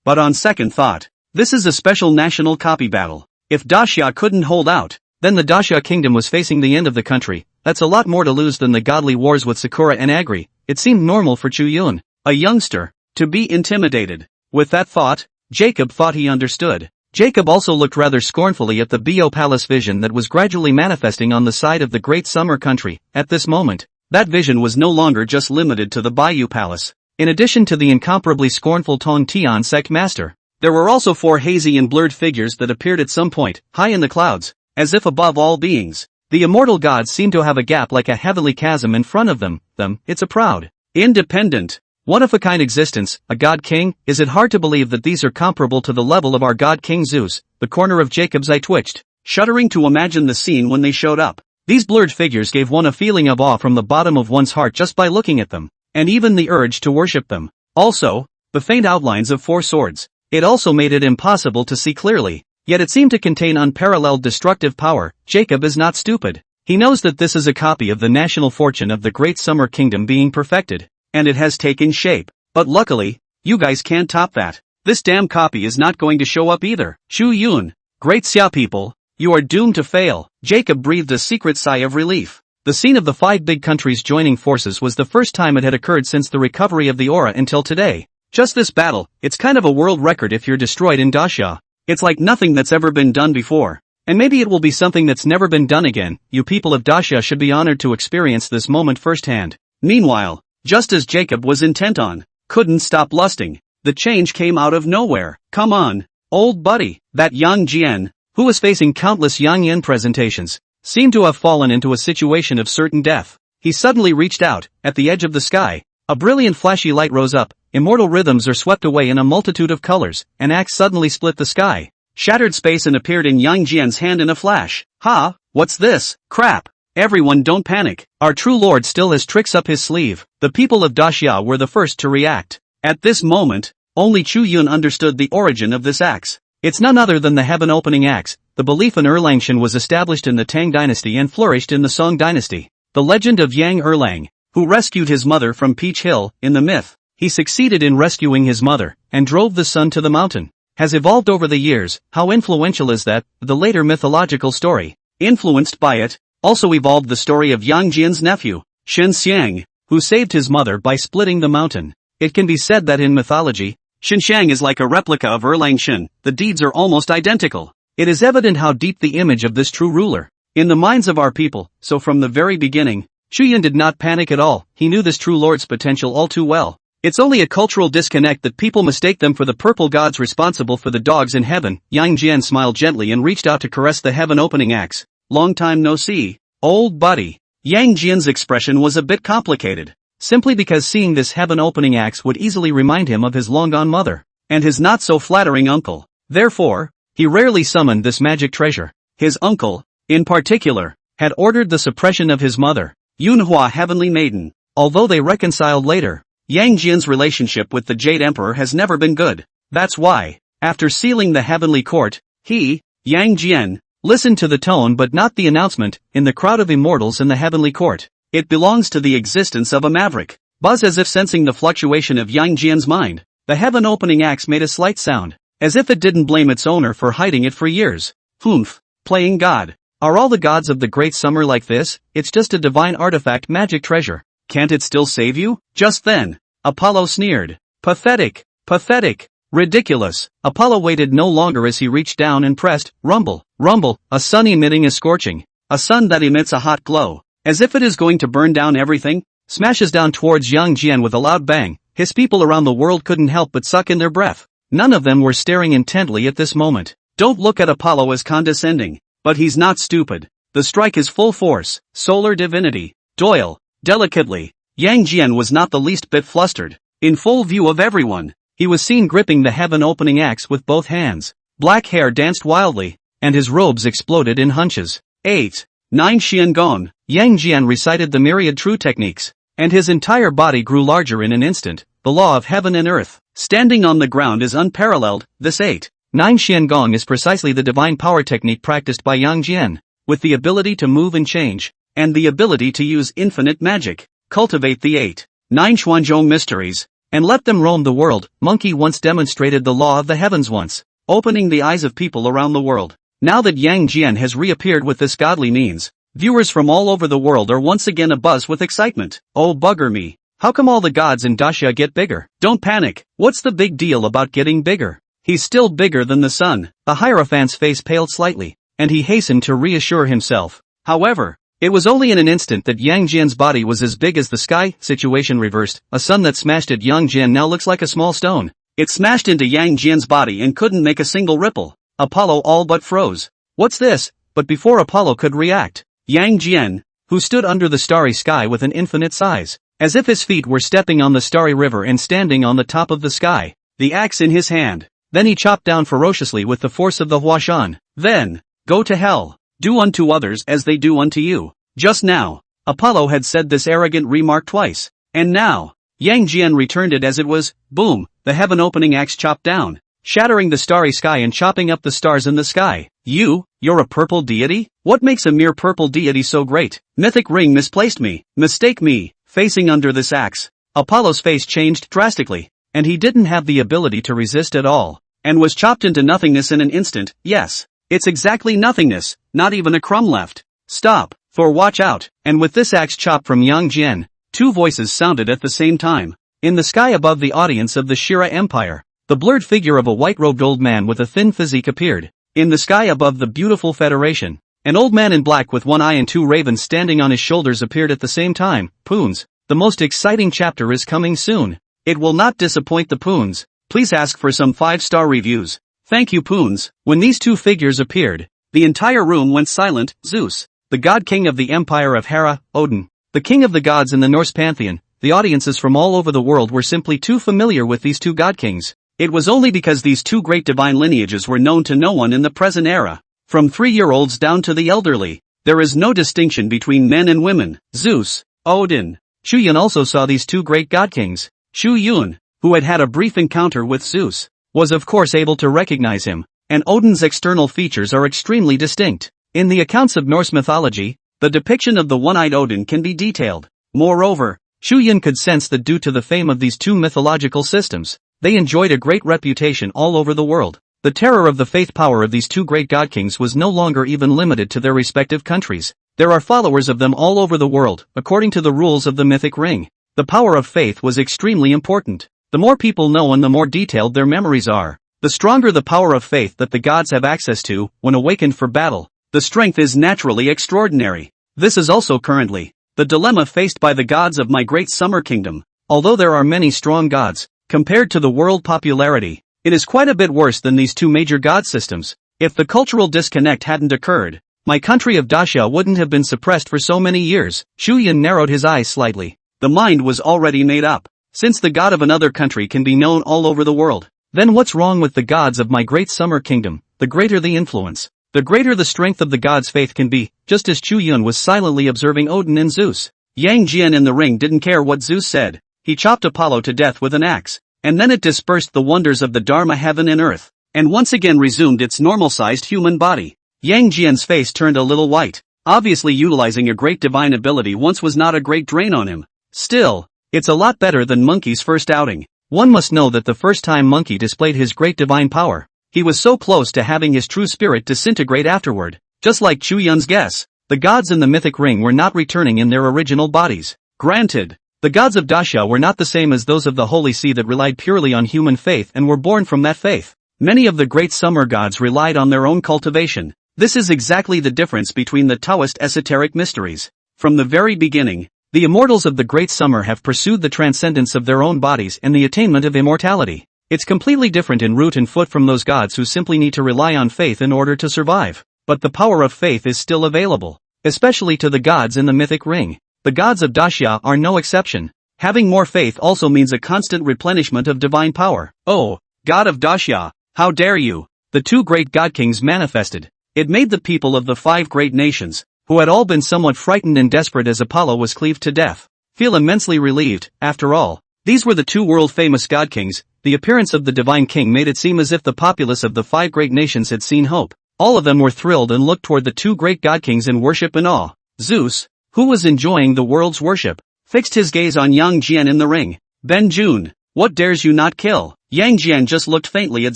But on second thought, this is a special national copy battle. If Daxia couldn't hold out, then the Daxia kingdom was facing the end of the country. That's a lot more to lose than the godly wars with Sakura and Agri. It seemed normal for Chu Yun, a youngster, to be intimidated. With that thought, Jacob thought he understood. Jacob also looked rather scornfully at the Bo Palace vision that was gradually manifesting on the side of the great summer country. At this moment, that vision was no longer just limited to the Bayou Palace. In addition to the incomparably scornful Tong Tian Sect master, there were also 4 hazy and blurred figures that appeared at some point, high in the clouds, as if above all beings. The immortal gods seemed to have a gap like a heavenly chasm in front of them. It's a proud, independent, one-of-a-kind existence, a god king. Is it hard to believe that these are comparable to the level of our god king Zeus? The corner of Jacob's eye twitched, shuddering to imagine the scene when they showed up. These blurred figures gave one a feeling of awe from the bottom of one's heart just by looking at them, and even the urge to worship them. Also, the faint outlines of 4 swords. It also made it impossible to see clearly, yet it seemed to contain unparalleled destructive power. Jacob is not stupid. He knows that this is a copy of the national fortune of the Great Summer Kingdom being perfected, and it has taken shape. But luckily, you guys can't top that. This damn copy is not going to show up either. Chu Yun, great Xia people, you are doomed to fail. Jacob breathed a secret sigh of relief. The scene of the 5 big countries joining forces was the first time it had occurred since the recovery of the aura until today. Just this battle, it's kind of a world record if you're destroyed in Daxia. It's like nothing that's ever been done before. And maybe it will be something that's never been done again. You people of Daxia should be honored to experience this moment firsthand. Meanwhile, just as Jacob was intent on, couldn't stop lusting, the change came out of nowhere. Come on, old buddy. That Yang Jian, who was facing countless Yang Yin presentations, seemed to have fallen into a situation of certain death. He suddenly reached out, at the edge of the sky. A brilliant flashy light rose up, immortal rhythms are swept away in a multitude of colors, an axe suddenly split the sky, shattered space and appeared in Yang Jian's hand in a flash. Ha, what's this? Crap. Everyone don't panic. Our true lord still has tricks up his sleeve. The people of Daxia were the first to react. At this moment, only Chu Yun understood the origin of this axe. It's none other than the heaven-opening axe. The belief in Erlangshan was established in the Tang dynasty and flourished in the Song dynasty. The legend of Yang Erlang, who rescued his mother from Peach Hill, in the myth, he succeeded in rescuing his mother, and drove the sun to the mountain, has evolved over the years. How influential is that? The later mythological story, influenced by it, also evolved the story of Yang Jian's nephew, Shen Xiang, who saved his mother by splitting the mountain. It can be said that in mythology, Shen Xiang is like a replica of Erlangshan. The deeds are almost identical. It is evident how deep the image of this true ruler in the minds of our people. So from the very beginning, Chu Yun did not panic at all. He knew this true lord's potential all too well. It's only a cultural disconnect that people mistake them for the purple gods responsible for the dogs in heaven. Yang Jian smiled gently and reached out to caress the heaven-opening axe. Long time no see, old buddy. Yang Jian's expression was a bit complicated, simply because seeing this heaven-opening axe would easily remind him of his long-gone mother, and his not-so-flattering uncle. Therefore, he rarely summoned this magic treasure. His uncle, in particular, had ordered the suppression of his mother, Yunhua Heavenly Maiden. Although they reconciled later, Yang Jian's relationship with the Jade Emperor has never been good. That's why, after sealing the heavenly court, he, Yang Jian, listened to the tone but not the announcement, in the crowd of immortals in the heavenly court. It belongs to the existence of a maverick. Buzz as if sensing the fluctuation of Yang Jian's mind. The heaven-opening axe made a slight sound, as if it didn't blame its owner for hiding it for years. Humph, playing God. Are all the gods of the great summer like this? It's just a divine artifact magic treasure. Can't it still save you? Just then, Apollo sneered. Pathetic, pathetic, ridiculous. Apollo waited no longer as he reached down and pressed, rumble, rumble, a sun emitting a scorching, a sun that emits a hot glow, as if it is going to burn down everything, smashes down towards Yang Jian with a loud bang. His people around the world couldn't help but suck in their breath. None of them were staring intently at this moment. Don't look at Apollo as condescending, but he's not stupid. The strike is full force, solar divinity. Doyle, delicately. Yang Jian was not the least bit flustered. In full view of everyone, he was seen gripping the heaven-opening axe with both hands. Black hair danced wildly, and his robes exploded in hunches. 8. 9 Xian Gong. Yang Jian recited the myriad true techniques, and his entire body grew larger in an instant. The law of heaven and earth, standing on the ground, is unparalleled. This 8. 9 Xian Gong is precisely the divine power technique practiced by Yang Jian, with the ability to move and change, and the ability to use infinite magic. Cultivate the 8. 9 Xuanzhong mysteries, and let them roam the world. Monkey once demonstrated the law of the heavens once, opening the eyes of people around the world. Now that Yang Jian has reappeared with this godly means, viewers from all over the world are once again abuzz with excitement. Oh bugger me, how come all the gods in Daxia get bigger? Don't panic, what's the big deal about getting bigger? He's still bigger than the sun. The Hierophant's face paled slightly, and he hastened to reassure himself. However, it was only in an instant that Yang Jian's body was as big as the sky. Situation reversed. A sun that smashed at Yang Jian now looks like a small stone. It smashed into Yang Jian's body and couldn't make a single ripple. Apollo all but froze. What's this? But before Apollo could react, Yang Jian, who stood under the starry sky with an infinite size, as if his feet were stepping on the starry river and standing on the top of the sky, the axe in his hand. Then he chopped down ferociously with the force of the Huashan. Then, go to hell. Do unto others as they do unto you. Just now, Apollo had said this arrogant remark twice. And now, Yang Jian returned it as it was. Boom, the heaven-opening axe chopped down, shattering the starry sky and chopping up the stars in the sky. You You're a purple deity? What makes a mere purple deity so great? Mythic ring misplaced me. Mistake me. Facing under this axe, Apollo's face changed drastically, and he didn't have the ability to resist at all, and was chopped into nothingness in an instant. Yes, it's exactly nothingness, not even a crumb left. Stop, Thor, watch out. And with this axe chopped from Yang Jian, two voices sounded at the same time. In the sky above the audience of the Shira Empire, the blurred figure of a white-robed old man with a thin physique appeared. In the sky above the beautiful Federation, an old man in black with one eye and two ravens standing on his shoulders appeared at the same time. Poons, the most exciting chapter is coming soon. It will not disappoint the Poons. Please ask for some 5-star reviews. Thank you, Poons. When these two figures appeared, the entire room went silent. Zeus, the god king of the empire of Hera, Odin, the king of the gods in the Norse pantheon. The audiences from all over the world were simply too familiar with these two god kings. It was only because these two great divine lineages were known to no one in the present era. From 3-year-olds down to the elderly, there is no distinction between men and women. Zeus, Odin. Chu Yun also saw these two great god kings. Chu Yun, who had had a brief encounter with Zeus, was of course able to recognize him, and Odin's external features are extremely distinct. In the accounts of Norse mythology, the depiction of the one-eyed Odin can be detailed. Moreover, Chu Yun could sense that due to the fame of these two mythological systems, they enjoyed a great reputation all over the world. The terror of the faith power of these two great god kings was no longer even limited to their respective countries. There are followers of them all over the world, according to the rules of the mythic ring. The power of faith was extremely important. The more people know and the more detailed their memories are, the stronger the power of faith that the gods have access to. When awakened for battle, the strength is naturally extraordinary. This is also currently the dilemma faced by the gods of my great summer kingdom. Although there are many strong gods, compared to the world popularity, it is quite a bit worse than these two major god systems. If the cultural disconnect hadn't occurred, my country of Dacia wouldn't have been suppressed for so many years. Chu Yun narrowed his eyes slightly. The mind was already made up. Since the god of another country can be known all over the world, then what's wrong with the gods of my great summer kingdom? The greater the influence, the greater the strength of the god's faith can be. Just as Chu Yun was silently observing Odin and Zeus, Yang Jian in the ring didn't care what Zeus said. He chopped Apollo to death with an axe, and then it dispersed the wonders of the Dharma heaven and earth, and once again resumed its normal-sized human body. Yang Jian's face turned a little white. Obviously utilizing a great divine ability once was not a great drain on him. Still, it's a lot better than Monkey's first outing. One must know that the first time Monkey displayed his great divine power, he was so close to having his true spirit disintegrate afterward. Just like Chu Yun's guess, the gods in the mythic ring were not returning in their original bodies. Granted, the gods of Dacia were not the same as those of the Holy See that relied purely on human faith and were born from that faith. Many of the great summer gods relied on their own cultivation. This is exactly the difference between the Taoist esoteric mysteries. From the very beginning, the immortals of the great summer have pursued the transcendence of their own bodies and the attainment of immortality. It's completely different in root and foot from those gods who simply need to rely on faith in order to survive. But the power of faith is still available, especially to the gods in the mythic ring. The gods of Dacia are no exception. Having more faith also means a constant replenishment of divine power. Oh, god of Dacia, how dare you! The two great god kings manifested. It made the people of the 5 great nations, who had all been somewhat frightened and desperate as Apollo was cleaved to death, feel immensely relieved. After all, these were the two world-famous god kings. The appearance of the divine king made it seem as if the populace of the 5 great nations had seen hope. All of them were thrilled and looked toward the two great god kings in worship and awe. Zeus, who was enjoying the world's worship, fixed his gaze on Yang Jian in the ring. Ben Jun, what dares you not kill? Yang Jian just looked faintly at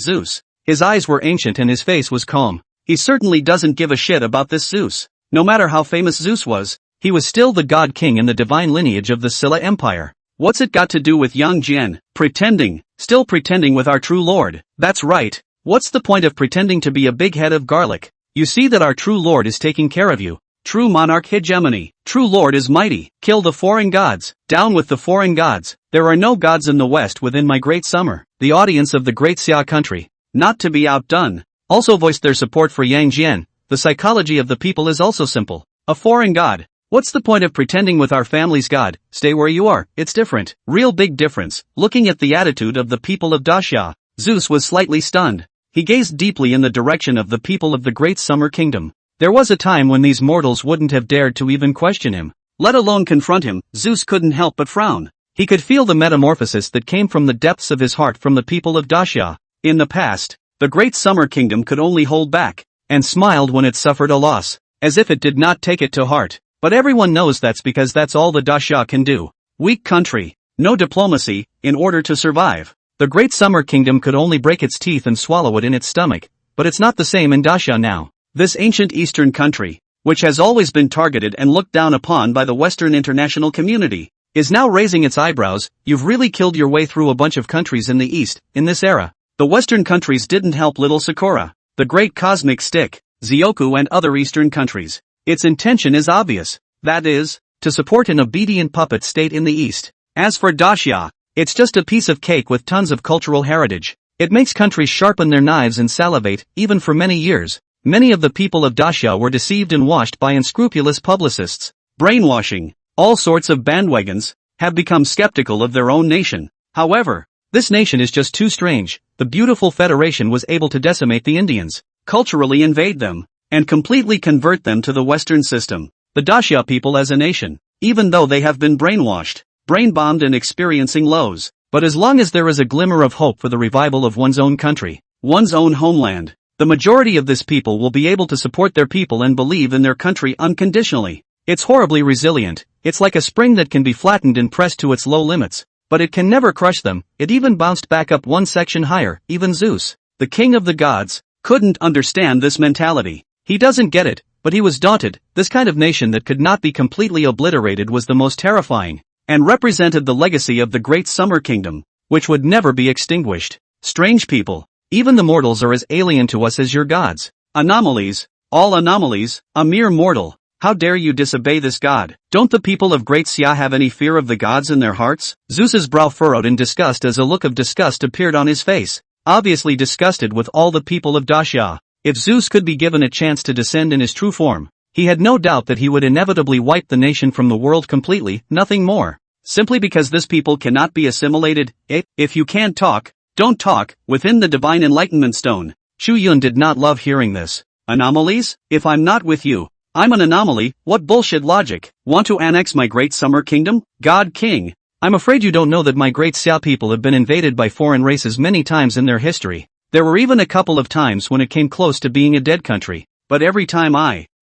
Zeus. His eyes were ancient and his face was calm. He certainly doesn't give a shit about this Zeus. No matter how famous Zeus was, he was still the god king in the divine lineage of the Silla Empire. What's it got to do with Yang Jian? Pretending, still pretending with our true lord. That's right. What's the point of pretending to be a big head of garlic? You see that our true lord is taking care of you. True monarch hegemony. True lord is mighty. Kill the foreign gods. Down with the foreign gods. There are no gods in the west within my great summer. The audience of the great Xia country, not to be outdone, also voiced their support for Yang Jian. The psychology of the people is also simple. A foreign god. What's the point of pretending with our family's god? Stay where you are. It's different. Real big difference. Looking at the attitude of the people of Dacia, Zeus was slightly stunned. He gazed deeply in the direction of the people of the great summer kingdom. There was a time when these mortals wouldn't have dared to even question him, let alone confront him. Zeus couldn't help but frown. He could feel the metamorphosis that came from the depths of his heart from the people of Dacia. In the past, the great summer kingdom could only hold back. and smiled when it suffered a loss, as if it did not take it to heart. But everyone knows that's because that's all the Daxia can do. Weak country, no diplomacy, in order to survive. The Great Summer Kingdom could only break its teeth and swallow it in its stomach, but it's not the same in Daxia now. This ancient eastern country, which has always been targeted and looked down upon by the Western international community, is now raising its eyebrows. You've really killed your way through a bunch of countries in the East, in this era. The Western countries didn't help little Sakura, the great cosmic stick, Zioku and other Eastern countries. Its intention is obvious, that is, to support an obedient puppet state in the East. As for Daxia, it's just a piece of cake with tons of cultural heritage. It makes countries sharpen their knives and salivate. Even for many years, many of the people of Daxia were deceived and washed by unscrupulous publicists. Brainwashing, all sorts of bandwagons, have become skeptical of their own nation. However, this nation is just too strange. The beautiful Federation was able to decimate the Indians, culturally invade them, and completely convert them to the Western system. The Daxia people as a nation, even though they have been brainwashed, brain-bombed and experiencing lows, but as long as there is a glimmer of hope for the revival of one's own country, one's own homeland, the majority of this people will be able to support their people and believe in their country unconditionally. It's horribly resilient. It's like a spring that can be flattened and pressed to its low limits, but it can never crush them. It even bounced back up one section higher. Even Zeus, the king of the gods, couldn't understand this mentality. He doesn't get it, but he was daunted. This kind of nation that could not be completely obliterated was the most terrifying, and represented the legacy of the Great Summer Kingdom, which would never be extinguished. Strange people, even the mortals are as alien to us as your gods. Anomalies, all anomalies, a mere mortal. How dare you disobey this god? Don't the people of Great Xia have any fear of the gods in their hearts? Zeus's brow furrowed in disgust as a look of disgust appeared on his face, obviously disgusted with all the people of Daxia. If Zeus could be given a chance to descend in his true form, he had no doubt that he would inevitably wipe the nation from the world completely, nothing more. Simply because this people cannot be assimilated. If you can't talk, don't talk. Within the Divine Enlightenment Stone, Chu Yun did not love hearing this. Anomalies? If I'm not with you, I'm an anomaly. What bullshit logic? Want to annex my Great Summer Kingdom? God King. I'm afraid you don't know that my Great Xia people have been invaded by foreign races many times in their history. There were even a couple of times when it came close to being a dead country, but every time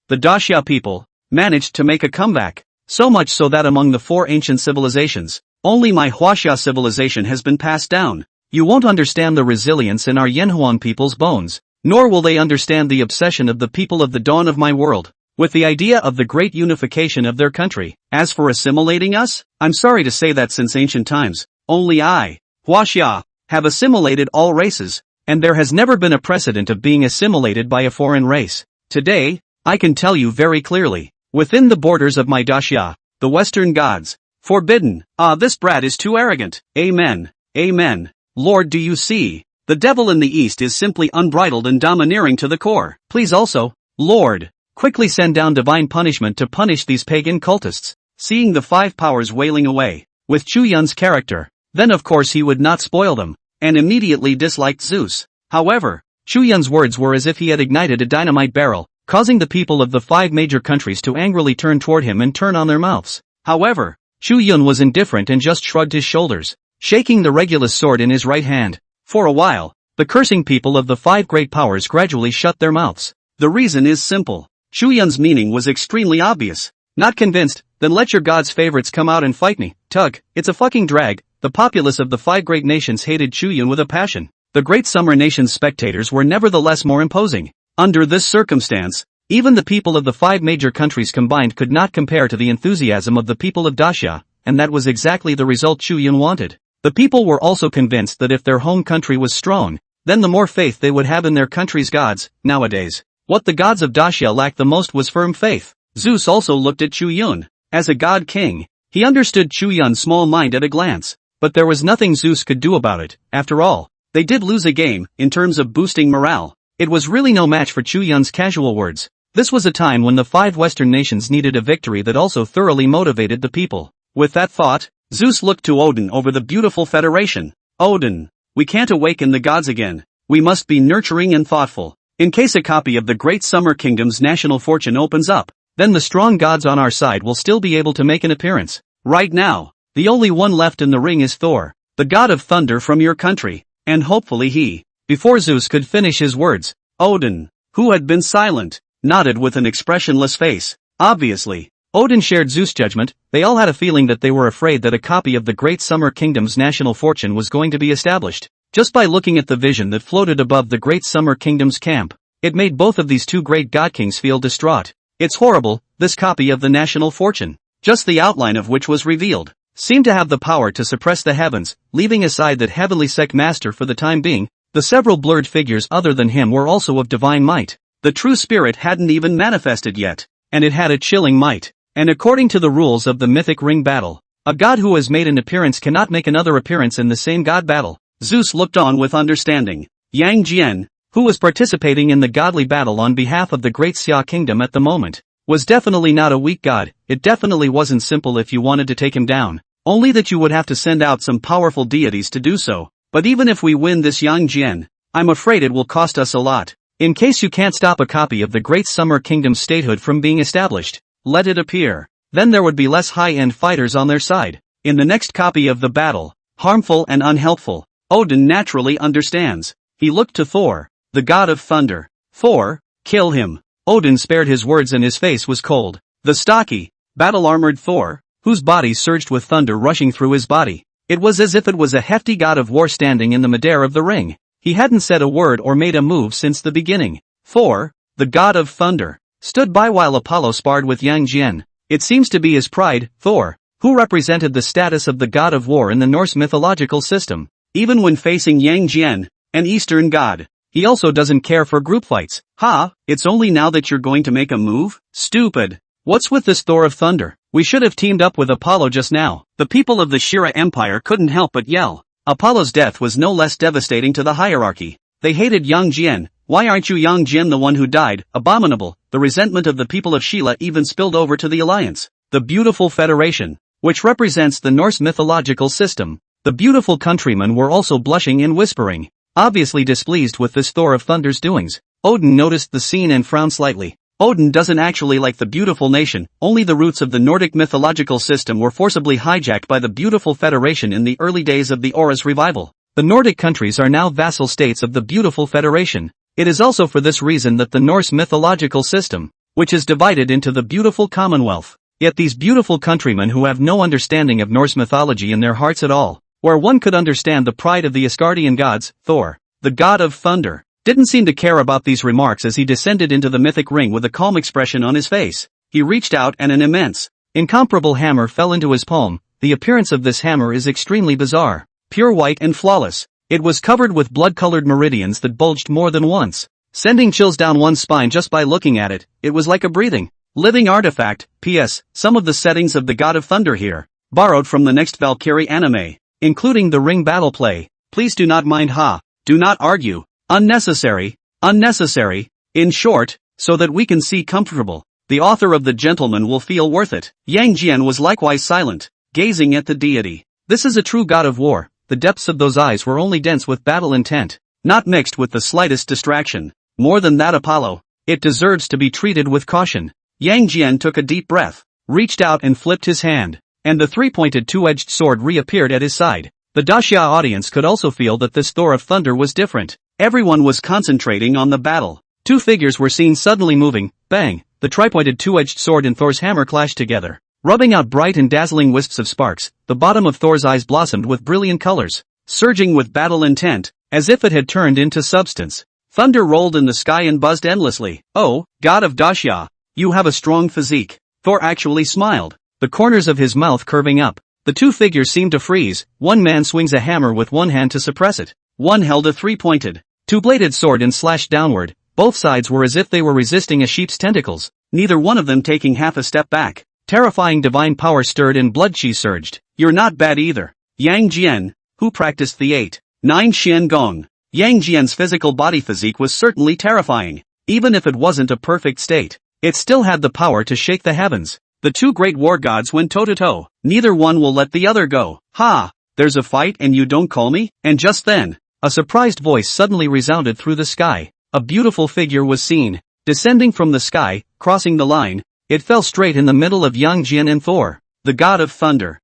the Daxia people, managed to make a comeback. So much so that among the four ancient civilizations, only my Huaxia civilization has been passed down. You won't understand the resilience in our Yanhuan people's bones, nor will they understand the obsession of the people of the dawn of my world with the idea of the great unification of their country. As for assimilating us, I'm sorry to say that since ancient times, only I, Huaxia, have assimilated all races, and there has never been a precedent of being assimilated by a foreign race. Today, I can tell you very clearly, within the borders of my Daxia, the Western gods, forbidden. This brat is too arrogant. Amen. Amen. Lord, do you see? The devil in the East is simply unbridled and domineering to the core. Please also, Lord, quickly send down divine punishment to punish these pagan cultists. Seeing the five powers wailing away, with Chu Yun's character, then of course he would not spoil them, and immediately disliked Zeus. However, Chu Yun's words were as if he had ignited a dynamite barrel, causing the people of the five major countries to angrily turn toward him and turn on their mouths. However, Chu Yun was indifferent and just shrugged his shoulders, shaking the Regulus sword in his right hand. For a while, the cursing people of the five great powers gradually shut their mouths. The reason is simple. Chu Yun's meaning was extremely obvious. Not convinced? Then let your god's favorites come out and fight me. Tug, it's a fucking drag. The populace of the five great nations hated Chu Yun with a passion. The Great Summer Nation's spectators were nevertheless more imposing. Under this circumstance, even the people of the five major countries combined could not compare to the enthusiasm of the people of Daxia, and that was exactly the result Chu Yun wanted. The people were also convinced that if their home country was strong, then the more faith they would have in their country's gods. Nowadays, what the gods of Daxia lacked the most was firm faith. Zeus also looked at Chu Yun. As a god king, he understood Chu Yun's small mind at a glance, but there was nothing Zeus could do about it. After all, they did lose a game. In terms of boosting morale, it was really no match for Chu Yun's casual words. This was a time when the five Western nations needed a victory that also thoroughly motivated the people. With that thought, Zeus looked to Odin over the beautiful Federation. Odin, we can't awaken the gods again. We must be nurturing and thoughtful. In case a copy of the Great Summer Kingdom's national fortune opens up, then the strong gods on our side will still be able to make an appearance. Right now, the only one left in the ring is Thor, the god of thunder from your country, and hopefully he. Before Zeus could finish his words, Odin, who had been silent, nodded with an expressionless face. Obviously, Odin shared Zeus' judgment. They all had a feeling that they were afraid that a copy of the Great Summer Kingdom's national fortune was going to be established. Just by looking at the vision that floated above the Great Summer Kingdom's camp, it made both of these two great god kings feel distraught. It's horrible, this copy of the national fortune, just the outline of which was revealed, seemed to have the power to suppress the heavens, leaving aside that heavenly Sect master for the time being. The several blurred figures other than him were also of divine might. The true spirit hadn't even manifested yet, and it had a chilling might. And according to the rules of the mythic ring battle, a god who has made an appearance cannot make another appearance in the same god battle. Zeus looked on with understanding. Yang Jian, who was participating in the godly battle on behalf of the Great Xia Kingdom at the moment, was definitely not a weak god. It definitely wasn't simple if you wanted to take him down, only that you would have to send out some powerful deities to do so. But even if we win this Yang Jian, I'm afraid it will cost us a lot. In case you can't stop a copy of the Great Summer Kingdom's statehood from being established, let it appear. Then there would be less high-end fighters on their side. In the next copy of the battle, harmful and unhelpful, Odin naturally understands. He looked to Thor, the god of thunder. Thor, kill him. Odin spared his words and his face was cold. The stocky, battle-armored Thor, whose body surged with thunder rushing through his body. It was as if it was a hefty god of war standing in the midair of the ring. He hadn't said a word or made a move since the beginning. Thor, the god of thunder, stood by while Apollo sparred with Yang Jian. It seems to be his pride, Thor, who represented the status of the god of war in the Norse mythological system. Even when facing Yang Jian, an Eastern god, he also doesn't care for group fights. Ha, it's only now that you're going to make a move? Stupid. What's with this Thor of thunder? We should have teamed up with Apollo just now. The people of the Shira Empire couldn't help but yell. Apollo's death was no less devastating to the hierarchy. They hated Yang Jian. Why aren't you Yang Jian the one who died? Abominable. The resentment of the people of Shila even spilled over to the alliance. The beautiful federation, which represents the Norse mythological system. The beautiful countrymen were also blushing and whispering, obviously displeased with this Thor of Thunder's doings. Odin noticed the scene and frowned slightly. Odin doesn't actually like the beautiful nation, only the roots of the Nordic mythological system were forcibly hijacked by the beautiful federation in the early days of the Aura's revival. The Nordic countries are now vassal states of the beautiful federation. It is also for this reason that the Norse mythological system, which is divided into the beautiful Commonwealth. Yet these beautiful countrymen who have no understanding of Norse mythology in their hearts at all, where one could understand the pride of the Asgardian gods, Thor, the god of thunder, didn't seem to care about these remarks as he descended into the mythic ring with a calm expression on his face. He reached out and an immense, incomparable hammer fell into his palm. The appearance of this hammer is extremely bizarre, pure white and flawless. It was covered with blood-colored meridians that bulged more than once, sending chills down one's spine just by looking at it. It was like a breathing, living artifact. P.S. Some of the settings of the God of Thunder here, borrowed from the next Valkyrie anime, including the ring battle play. Please do not mind. Do not argue. Unnecessary. In short, so that we can see comfortable. The author of The Gentleman will feel worth it. Yang Jian was likewise silent, gazing at the deity. This is a true god of war. The depths of those eyes were only dense with battle intent, not mixed with the slightest distraction. More than that, Apollo, it deserves to be treated with caution. Yang Jian took a deep breath, reached out and flipped his hand, and the three-pointed two-edged sword reappeared at his side. The Daxia audience could also feel that this Thor of Thunder was different. Everyone was concentrating on the battle. Two figures were seen suddenly moving. Bang! The tri-pointed two-edged sword and Thor's hammer clashed together, rubbing out bright and dazzling wisps of sparks. The bottom of Thor's eyes blossomed with brilliant colors, surging with battle intent, as if it had turned into substance. Thunder rolled in the sky and buzzed endlessly. Oh, god of Daxia, you have a strong physique. Thor actually smiled, the corners of his mouth curving up. The two figures seemed to freeze. One man swings a hammer with one hand to suppress it. One held a three-pointed, two-bladed sword and slashed downward. Both sides were as if they were resisting a sheep's tentacles, neither one of them taking half a step back. Terrifying divine power stirred and blood chi surged. You're not bad either. Yang Jian, who practiced the 8-9 Xian Gong. Yang Jian's physical body physique was certainly terrifying. Even if it wasn't a perfect state, it still had the power to shake the heavens. The two great war gods went toe-to-toe. Neither one will let the other go. There's a fight and you don't call me? And just then, a surprised voice suddenly resounded through the sky. A beautiful figure was seen, descending from the sky, crossing the line. It fell straight in the middle of Yang Jian and Thor, the god of thunder.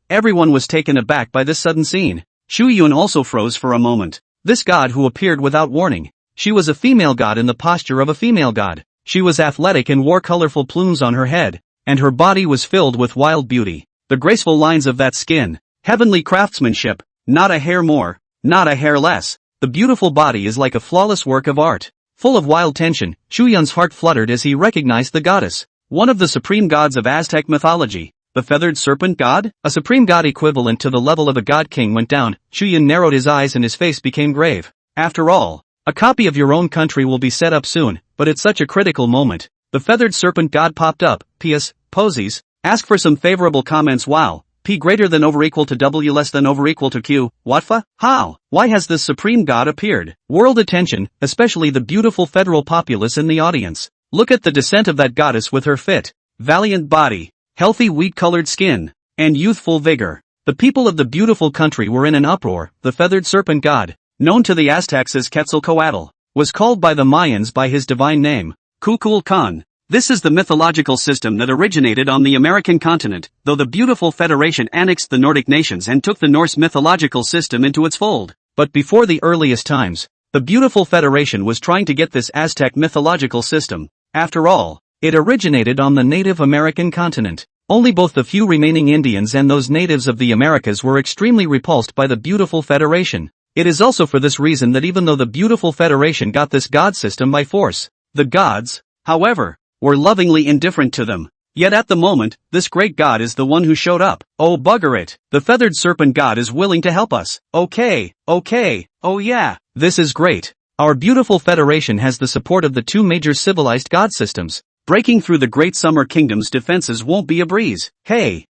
Everyone was taken aback by this sudden scene. Chu Yun also froze for a moment. This god who appeared without warning, She was a female god in the posture of a female god. She was athletic and wore colorful plumes on her head, and her body was filled with wild beauty. The graceful lines of that skin, heavenly craftsmanship, not a hair more, not a hair less. The beautiful body is like a flawless work of art. Full of wild tension, Chu Yun's heart fluttered as he recognized the goddess. One of the supreme gods of Aztec mythology. The feathered serpent god? A supreme god equivalent to the level of a god king went down. Chu Yun narrowed his eyes and his face became grave. After all, a copy of your own country will be set up soon, but at such a critical moment. The feathered serpent god popped up. P.S. Posies. Ask for some favorable comments. Wow. P greater than over equal to W less than over equal to Q. Whatfa? How? Why has this supreme god appeared? World attention, especially the beautiful federal populace in the audience. Look at the descent of that goddess with her fit, valiant body, healthy wheat-colored skin, and youthful vigor. The people of the beautiful country were in an uproar. The feathered serpent god, known to the Aztecs as Quetzalcoatl, was called by the Mayans by his divine name, Kukulkan. This is the mythological system that originated on the American continent, though the beautiful Federation annexed the Nordic nations and took the Norse mythological system into its fold. But before the earliest times, the beautiful Federation was trying to get this Aztec mythological system. After all, it originated on the Native American continent. Only both the few remaining Indians and those natives of the Americas were extremely repulsed by the beautiful Federation. It is also for this reason that even though the beautiful Federation got this god system by force, the gods, however, were lovingly indifferent to them. Yet at the moment, this great god is the one who showed up. Oh bugger it, the feathered serpent god is willing to help us. Okay, oh yeah, this is great. Our beautiful Federation has the support of the two major civilized god systems. Breaking through the Great Summer Kingdom's defenses won't be a breeze. Hey.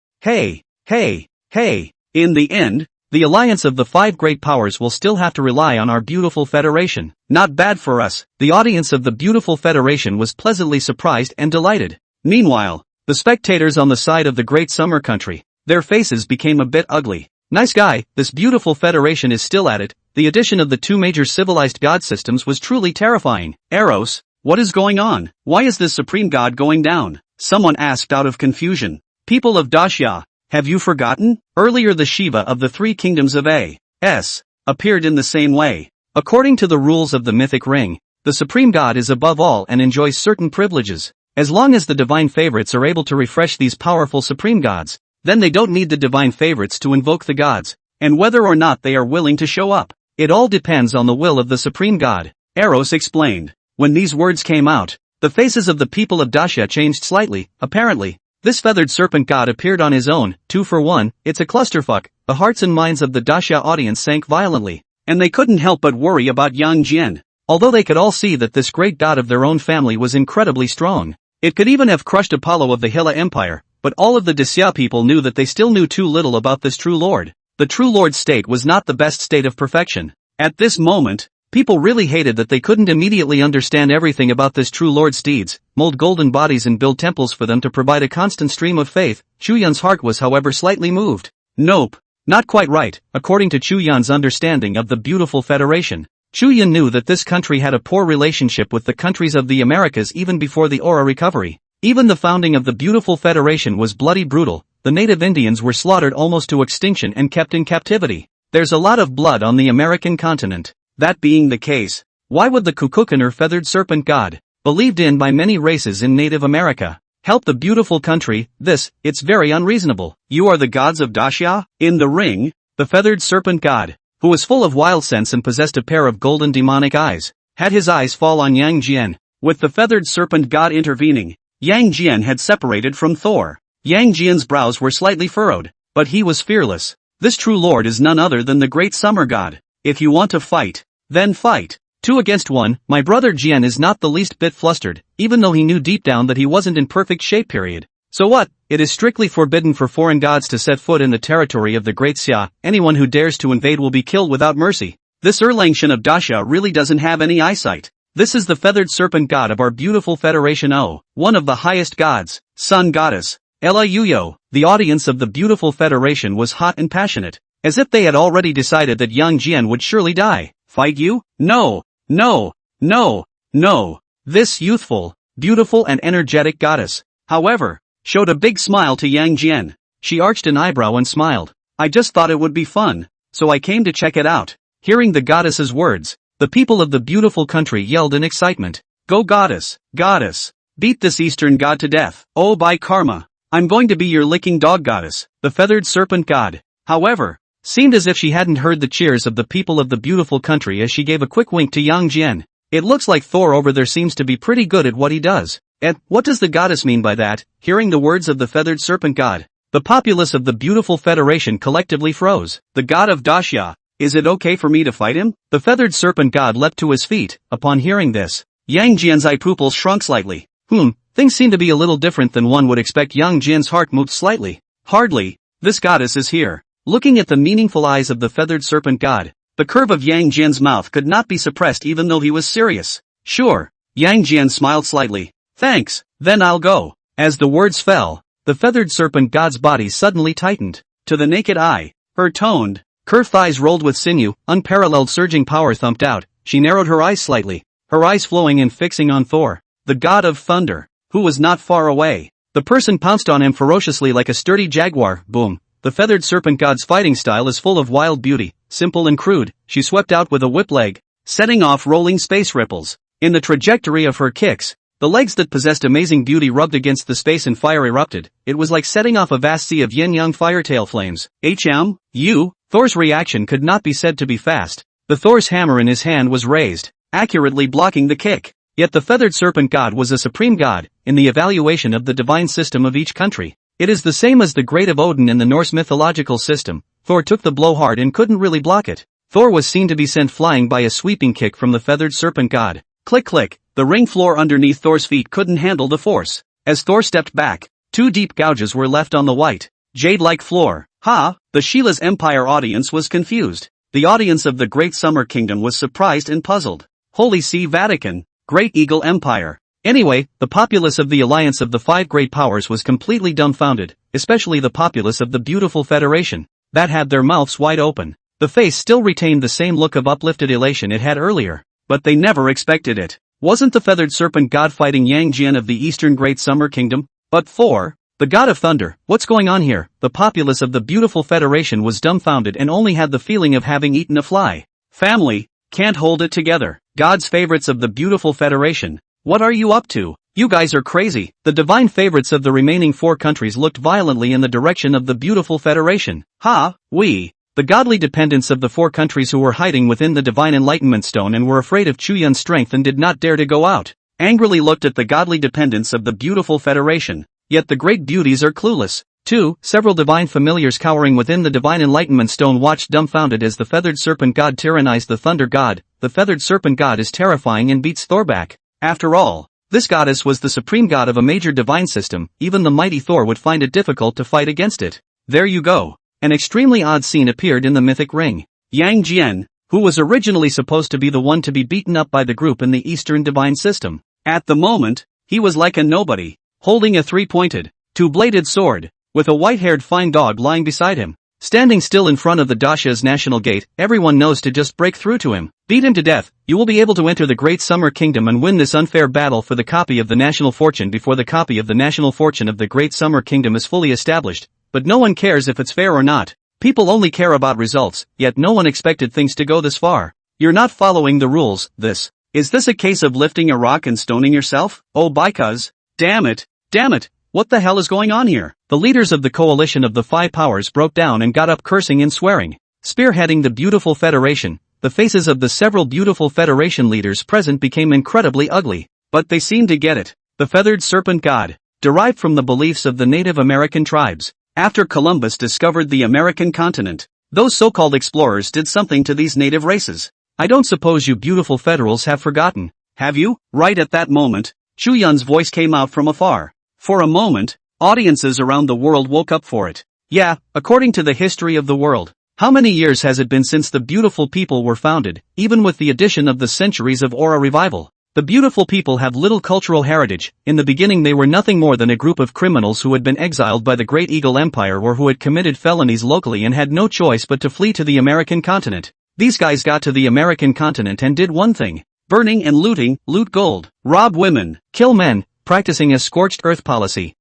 In the end, the alliance of the five great powers will still have to rely on our beautiful Federation. Not bad for us. The audience of the beautiful Federation was pleasantly surprised and delighted. Meanwhile, the spectators on the side of the Great Summer Country, their faces became a bit ugly. Nice guy, this beautiful Federation is still at it. The addition of the two major civilized god systems was truly terrifying. Eros, what is going on? Why is this supreme god going down? Someone asked out of confusion. People of Dacia, have you forgotten? Earlier the Shiva of the three kingdoms of A.S. appeared in the same way. According to the rules of the mythic ring, the supreme god is above all and enjoys certain privileges. As long as the divine favorites are able to refresh these powerful supreme gods, then they don't need the divine favorites to invoke the gods, and whether or not they are willing to show up. It all depends on the will of the supreme god, Eros explained. When these words came out, the faces of the people of Dacia changed slightly. Apparently, this feathered serpent god appeared on his own. 2 for 1, it's a clusterfuck. The hearts and minds of the Dacia audience sank violently, and they couldn't help but worry about Yang Jian. Although they could all see that this great god of their own family was incredibly strong. It could even have crushed Apollo of the Hilla Empire, but all of the Dacia people knew that they still knew too little about this true lord. The true lord's state was not the best state of perfection. At this moment, people really hated that they couldn't immediately understand everything about this true lord's deeds, mold golden bodies and build temples for them to provide a constant stream of faith. Chu Yun's heart was however slightly moved. Nope, not quite right. According to Chu Yun's understanding of the beautiful Federation, Chu Yun knew that this country had a poor relationship with the countries of the Americas even before the Ora recovery. Even the founding of the beautiful Federation was bloody brutal. The native Indians were slaughtered almost to extinction and kept in captivity. There's a lot of blood on the American continent. That being the case, why would the Kukulkan or feathered serpent god, believed in by many races in Native America, help the beautiful country? It's very unreasonable. You are the gods of Dacia? In the ring, the feathered serpent god, who was full of wild sense and possessed a pair of golden demonic eyes, had his eyes fall on Yang Jian. With the feathered serpent god intervening, Yang Jian had separated from Thor. Yang Jian's brows were slightly furrowed, but he was fearless. This true lord is none other than the great summer god. If you want to fight, then fight. 2 against 1, my brother Jian is not the least bit flustered, even though he knew deep down that he wasn't in perfect shape period. So what? It is strictly forbidden for foreign gods to set foot in the territory of the Great Xia. Anyone who dares to invade will be killed without mercy. This Erlangshan of Dacia really doesn't have any eyesight. This is the feathered serpent god of our beautiful Federation. Oh, one of the highest gods, sun goddess, Ella Yuyo. The audience of the beautiful Federation was hot and passionate, as if they had already decided that Yang Jian would surely die. Fight you? No. This youthful, beautiful and energetic goddess, however, showed a big smile to Yang Jian. She arched an eyebrow and smiled. I just thought it would be fun, so I came to check it out. Hearing the goddess's words, The people of the beautiful country yelled in excitement. Go goddess, goddess! Beat this eastern god to death. Oh by karma! I'm going to be your licking dog goddess, the feathered serpent god. However, seemed as if she hadn't heard the cheers of the people of the beautiful country as she gave a quick wink to Yang Jian. It looks like Thor over there seems to be pretty good at what he does. What does the goddess mean by that? Hearing the words of the feathered serpent god, the populace of the beautiful federation collectively froze. The god of Daxia, is it okay for me to fight him? The feathered serpent god leapt to his feet. Upon hearing this, Yang Jian's eye pupils shrunk slightly. Things seem to be a little different than one would expect. Yang Jian's heart moved slightly. Hardly. This goddess is here. Looking at the meaningful eyes of the feathered serpent god, the curve of Yang Jian's mouth could not be suppressed even though he was serious. Sure. Yang Jian smiled slightly. Thanks, then I'll go. As the words fell, the feathered serpent god's body suddenly tightened. To the naked eye, her toned, curved thighs rolled with sinew, unparalleled surging power thumped out. She narrowed her eyes slightly, her eyes flowing and fixing on Thor, the god of thunder, who was not far away. The person pounced on him ferociously like a sturdy jaguar. Boom. The feathered serpent god's fighting style is full of wild beauty, simple and crude. She swept out with a whip leg, setting off rolling space ripples. In the trajectory of her kicks, the legs that possessed amazing beauty rubbed against the space and fire erupted. It was like setting off a vast sea of yin-yang firetail flames. Thor's reaction could not be said to be fast. The Thor's hammer in his hand was raised, accurately blocking the kick. Yet the feathered serpent god was a supreme god, in the evaluation of the divine system of each country. It is the same as the Great of Odin in the Norse mythological system. Thor took the blow hard and couldn't really block it. Thor was seen to be sent flying by a sweeping kick from the feathered serpent god. Click click. The ring floor underneath Thor's feet couldn't handle the force. As Thor stepped back, two deep gouges were left on the white, jade-like floor. The Sheila's Empire audience was confused. The audience of the Great Summer Kingdom was surprised and puzzled. Holy See Vatican, Great Eagle Empire. Anyway, the populace of the Alliance of the Five Great Powers was completely dumbfounded, especially the populace of the beautiful Federation, that had their mouths wide open. The face still retained the same look of uplifted elation it had earlier, but they never expected it. Wasn't the feathered serpent god fighting Yang Jian of the Eastern Great Summer Kingdom? But Thor, the god of thunder, what's going on here? The populace of the beautiful Federation was dumbfounded and only had the feeling of having eaten a fly. Family, can't hold it together. God's favorites of the beautiful Federation, what are you up to? You guys are crazy. The divine favorites of the remaining four countries looked violently in the direction of the beautiful Federation. The godly dependents of the four countries who were hiding within the divine enlightenment stone and were afraid of Chu Yun's strength and did not dare to go out, angrily looked at the godly dependents of the beautiful Federation. Yet the great beauties are clueless. Several divine familiars cowering within the divine enlightenment stone watched dumbfounded as the feathered serpent god tyrannized the thunder god. The feathered serpent god is terrifying and beats Thor back. After all, this goddess was the supreme god of a major divine system. Even the mighty Thor would find it difficult to fight against it. There you go. An extremely odd scene appeared in the mythic ring. Yang Jian, who was originally supposed to be the one to be beaten up by the group in the Eastern divine system. At the moment, he was like a nobody, holding a three-pointed, two-bladed sword, with a white-haired fine dog lying beside him. Standing still in front of the Daxia's national gate, everyone knows to just break through to him. Beat him to death. You will be able to enter the Great Summer Kingdom and win this unfair battle for the copy of the national fortune before the copy of the national fortune of the Great Summer Kingdom is fully established. But no one cares if it's fair or not. People only care about results, yet no one expected things to go this far. You're not following the rules. Is this a case of lifting a rock and stoning yourself? Oh because, damn it, what the hell is going on here? The leaders of the coalition of the five powers broke down and got up cursing and swearing. Spearheading the beautiful Federation, the faces of the several beautiful Federation leaders present became incredibly ugly, but they seemed to get it. The feathered serpent god, derived from the beliefs of the Native American tribes. After Columbus discovered the American continent, those so-called explorers did something to these native races. I don't suppose you beautiful federals have forgotten, have you? Right at that moment, Chu Yun's voice came out from afar. For a moment, audiences around the world woke up for it. Yeah, according to the history of the world, how many years has it been since the beautiful people were founded, even with the addition of the centuries of Aura revival? The beautiful people have little cultural heritage. In the beginning they were nothing more than a group of criminals who had been exiled by the Great Eagle Empire or who had committed felonies locally and had no choice but to flee to the American continent. These guys got to the American continent and did one thing: burning and looting, loot gold, rob women, kill men, practicing a scorched earth policy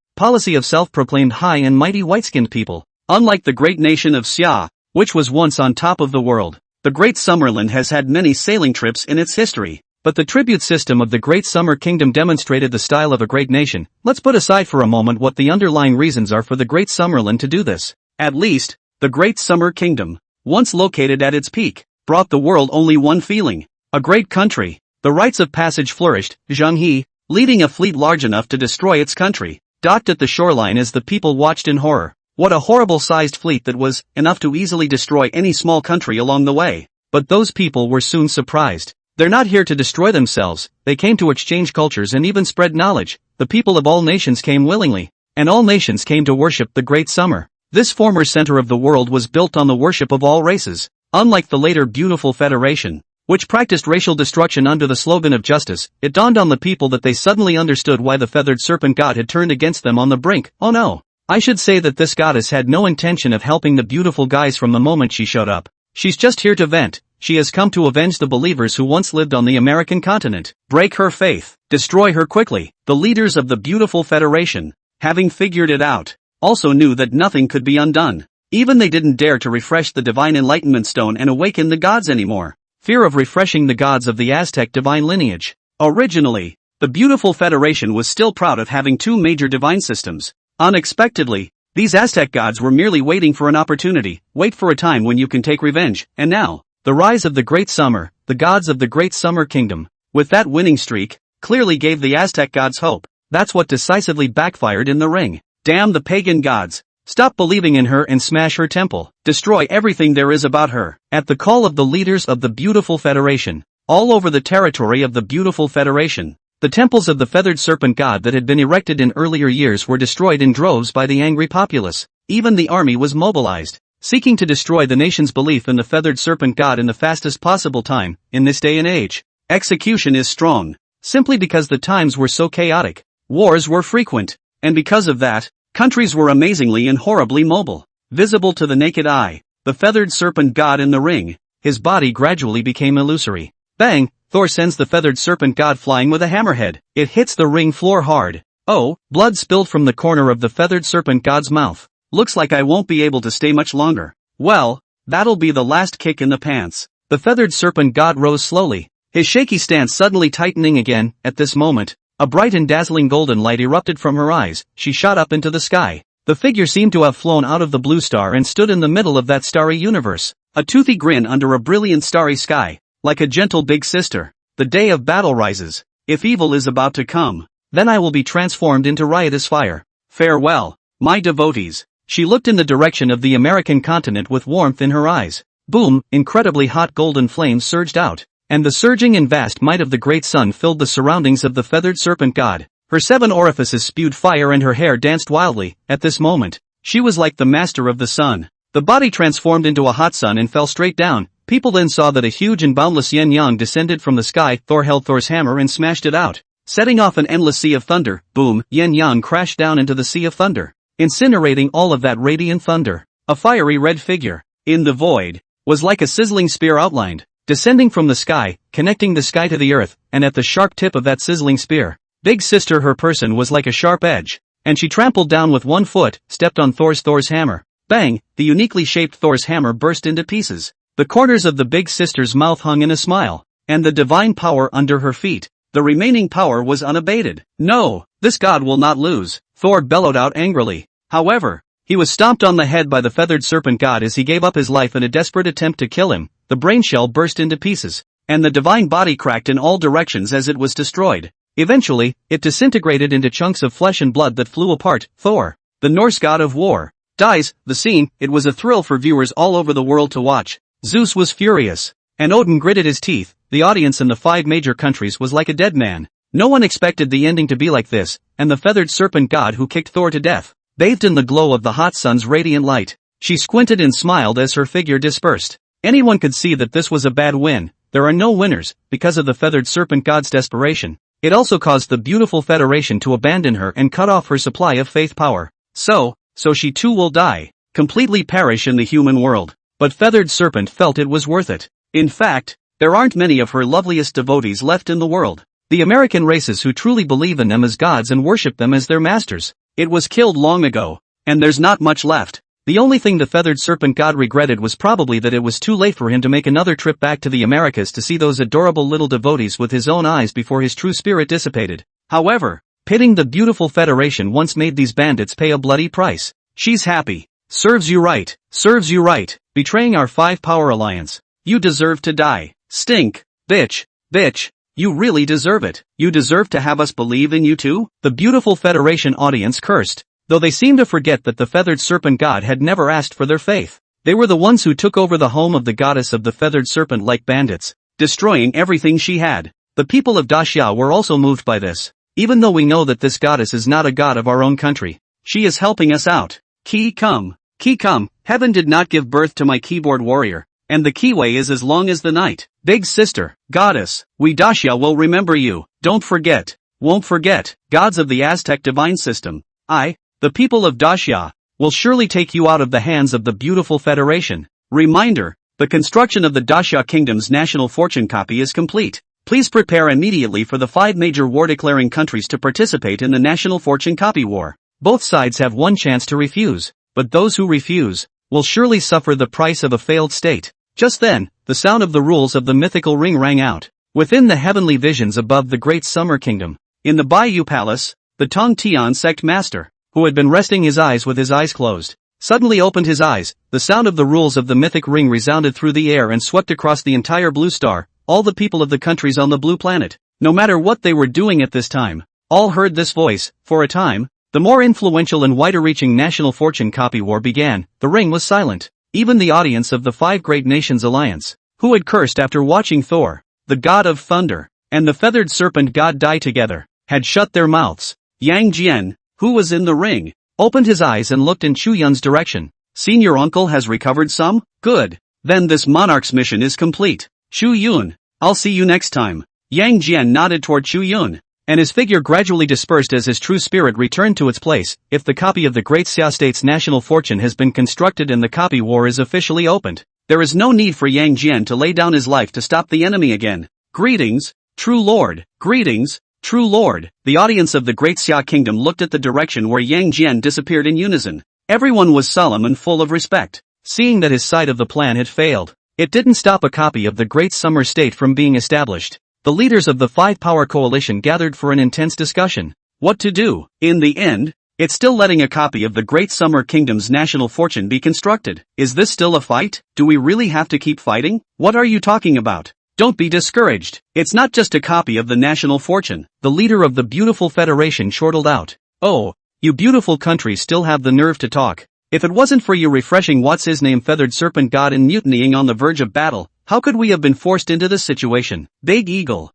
of self-proclaimed high and mighty white-skinned people. Unlike the great nation of Xia, which was once on top of the world, The Great Summerland has had many sailing trips in its history. But the tribute system of the Great Summer Kingdom demonstrated the style of a great nation. Let's put aside for a moment what the underlying reasons are for the Great Summerland to do this. At least, the Great Summer Kingdom, once located at its peak, brought the world only one feeling: a great country. The rites of passage flourished, Zheng He, leading a fleet large enough to destroy its country, docked at the shoreline as the people watched in horror. What a horrible-sized fleet that was, enough to easily destroy any small country along the way. But those people were soon surprised. They're not here to destroy themselves, they came to exchange cultures and even spread knowledge. The people of all nations came willingly, and all nations came to worship the Great Summer. This former center of the world was built on the worship of all races. Unlike the later Beautiful Federation, which practiced racial destruction under the slogan of justice, it dawned on the people that they suddenly understood why the feathered serpent god had turned against them on the brink. Oh no. I should say that this goddess had no intention of helping the beautiful guys from the moment she showed up. She's just here to vent. She has come to avenge the believers who once lived on the American continent. Break her faith. Destroy her quickly. The leaders of the Beautiful Federation, having figured it out, also knew that nothing could be undone. Even they didn't dare to refresh the Divine Enlightenment Stone and awaken the gods anymore. Fear of refreshing the gods of the Aztec divine lineage. Originally, the Beautiful Federation was still proud of having two major divine systems. Unexpectedly, these Aztec gods were merely waiting for an opportunity. Wait for a time when you can take revenge. And now, the rise of the Great Summer, the gods of the Great Summer Kingdom, with that winning streak, clearly gave the Aztec gods hope. That's what decisively backfired in the ring. Damn the pagan gods. Stop believing in her and smash her temple. Destroy everything there is about her. At the call of the leaders of the Beautiful Federation, all over the territory of the Beautiful Federation, the temples of the feathered serpent god that had been erected in earlier years were destroyed in droves by the angry populace. Even the army was mobilized, seeking to destroy the nation's belief in the feathered serpent god in the fastest possible time. In this day and age, execution is strong, simply because the times were so chaotic. Wars were frequent, and because of that, countries were amazingly and horribly mobile. Visible to the naked eye, the feathered serpent god in the ring, his body gradually became illusory. Bang! Thor sends the feathered serpent god flying with a hammerhead. It hits the ring floor hard. Oh, blood spilled from the corner of the feathered serpent god's mouth. Looks like I won't be able to stay much longer. Well, that'll be the last kick in the pants. The feathered serpent god rose slowly, his shaky stance suddenly tightening again. At this moment, a bright and dazzling golden light erupted from her eyes. She shot up into the sky. The figure seemed to have flown out of the blue star and stood in the middle of that starry universe. A toothy grin under a brilliant starry sky, like a gentle big sister. The day of battle rises. If evil is about to come, then I will be transformed into riotous fire. Farewell, my devotees. She looked in the direction of the American continent with warmth in her eyes. Boom! Incredibly hot golden flames surged out, and the surging and vast might of the great sun filled the surroundings of the feathered serpent god. Her 7 orifices spewed fire and her hair danced wildly. At this moment, she was like the master of the sun. The body transformed into a hot sun and fell straight down. People then saw that a huge and boundless yin-yang descended from the sky. Thor held Thor's hammer and smashed it out, setting off an endless sea of thunder. Boom! Yin-yang crashed down into the sea of thunder, incinerating all of that radiant thunder. A fiery red figure, in the void, was like a sizzling spear outlined, descending from the sky, connecting the sky to the earth, and at the sharp tip of that sizzling spear, Big Sister her person was like a sharp edge, and she trampled down with one foot, stepped on Thor's hammer. Bang! The uniquely shaped Thor's hammer burst into pieces. The corners of the Big Sister's mouth hung in a smile, and the divine power under her feet, the remaining power was unabated. No, this god will not lose, Thor bellowed out angrily. However, he was stomped on the head by the feathered serpent god as he gave up his life in a desperate attempt to kill him. The brain shell burst into pieces, and the divine body cracked in all directions as it was destroyed. Eventually, it disintegrated into chunks of flesh and blood that flew apart. Thor, the Norse god of war, dies. The scene, it was a thrill for viewers all over the world to watch. Zeus was furious, and Odin gritted his teeth. The audience in the 5 major countries was like a dead man. No one expected the ending to be like this, and the feathered serpent god who kicked Thor to death, bathed in the glow of the hot sun's radiant light. She squinted and smiled as her figure dispersed. Anyone could see that this was a bad win. There are no winners, because of the feathered serpent god's desperation. It also caused the Beautiful Federation to abandon her and cut off her supply of faith power. So she too will die, completely perish in the human world. But Feathered Serpent felt it was worth it. In fact, there aren't many of her loveliest devotees left in the world. The American races who truly believe in them as gods and worship them as their masters. It was killed long ago, and there's not much left. The only thing the feathered serpent god regretted was probably that it was too late for him to make another trip back to the Americas to see those adorable little devotees with his own eyes before his true spirit dissipated. However, pitting the beautiful Federation once made these bandits pay a bloody price. She's happy. Serves you right. Serves you right. Betraying our 5-power alliance. You deserve to die. Stink. Bitch. Bitch. You really deserve it. You deserve to have us believe in you too? The beautiful Federation audience cursed, though they seemed to forget that the feathered serpent god had never asked for their faith. They were the ones who took over the home of the goddess of the feathered serpent like bandits, destroying everything she had. The people of Daxia were also moved by this. Even though we know that this goddess is not a god of our own country, she is helping us out. Key come. Key come. Heaven did not give birth to my keyboard warrior, and the keyway is as long as the night. Big sister, goddess, we Daxia will remember you. Don't forget. Won't forget. Gods of the Aztec divine system. The people of Daxia, will surely take you out of the hands of the beautiful Federation. Reminder, the construction of the Daxia Kingdom's national fortune copy is complete. Please prepare immediately for the 5 major war-declaring countries to participate in the national fortune copy war. Both sides have one chance to refuse, but those who refuse, will surely suffer the price of a failed state. Just then, the sound of the rules of the mythical ring rang out. Within the heavenly visions above the great summer kingdom, in the Bayou Palace, the Tongtian sect master, who had been resting his eyes with his eyes closed, suddenly opened his eyes. The sound of the rules of the mythic ring resounded through the air and swept across the entire blue star, all the people of the countries on the blue planet. No matter what they were doing at this time, all heard this voice. For a time, the more influential and wider-reaching national fortune copy war began. The ring was silent. Even the audience of the 5 Great Nations Alliance, who had cursed after watching Thor, the god of thunder, and the feathered serpent god die together, had shut their mouths. Yang Jian, who was in the ring, opened his eyes and looked in Chu Yun's direction. Senior uncle has recovered some? Good. Then this monarch's mission is complete. Chu Yun, I'll see you next time. Yang Jian nodded toward Chu Yun, and his figure gradually dispersed as his true spirit returned to its place. If the copy of the Great Xia State's national fortune has been constructed and the copy war is officially opened, there is no need for Yang Jian to lay down his life to stop the enemy again. Greetings, true lord. Greetings, true lord. The audience of the Great Xia Kingdom looked at the direction where Yang Jian disappeared in unison. Everyone was solemn and full of respect. Seeing that his side of the plan had failed, it didn't stop a copy of the Great Summer State from being established. The leaders of the 5-power coalition gathered for an intense discussion. What to do? In the end, it's still letting a copy of the Great Summer Kingdom's national fortune be constructed. Is this still a fight? Do we really have to keep fighting? What are you talking about? Don't be discouraged. It's not just a copy of the national fortune. The leader of the beautiful Federation chortled out. Oh, you beautiful countries still have the nerve to talk. If it wasn't for you refreshing what's-his-name feathered serpent god and mutinying on the verge of battle, how could we have been forced into this situation? Big Eagle.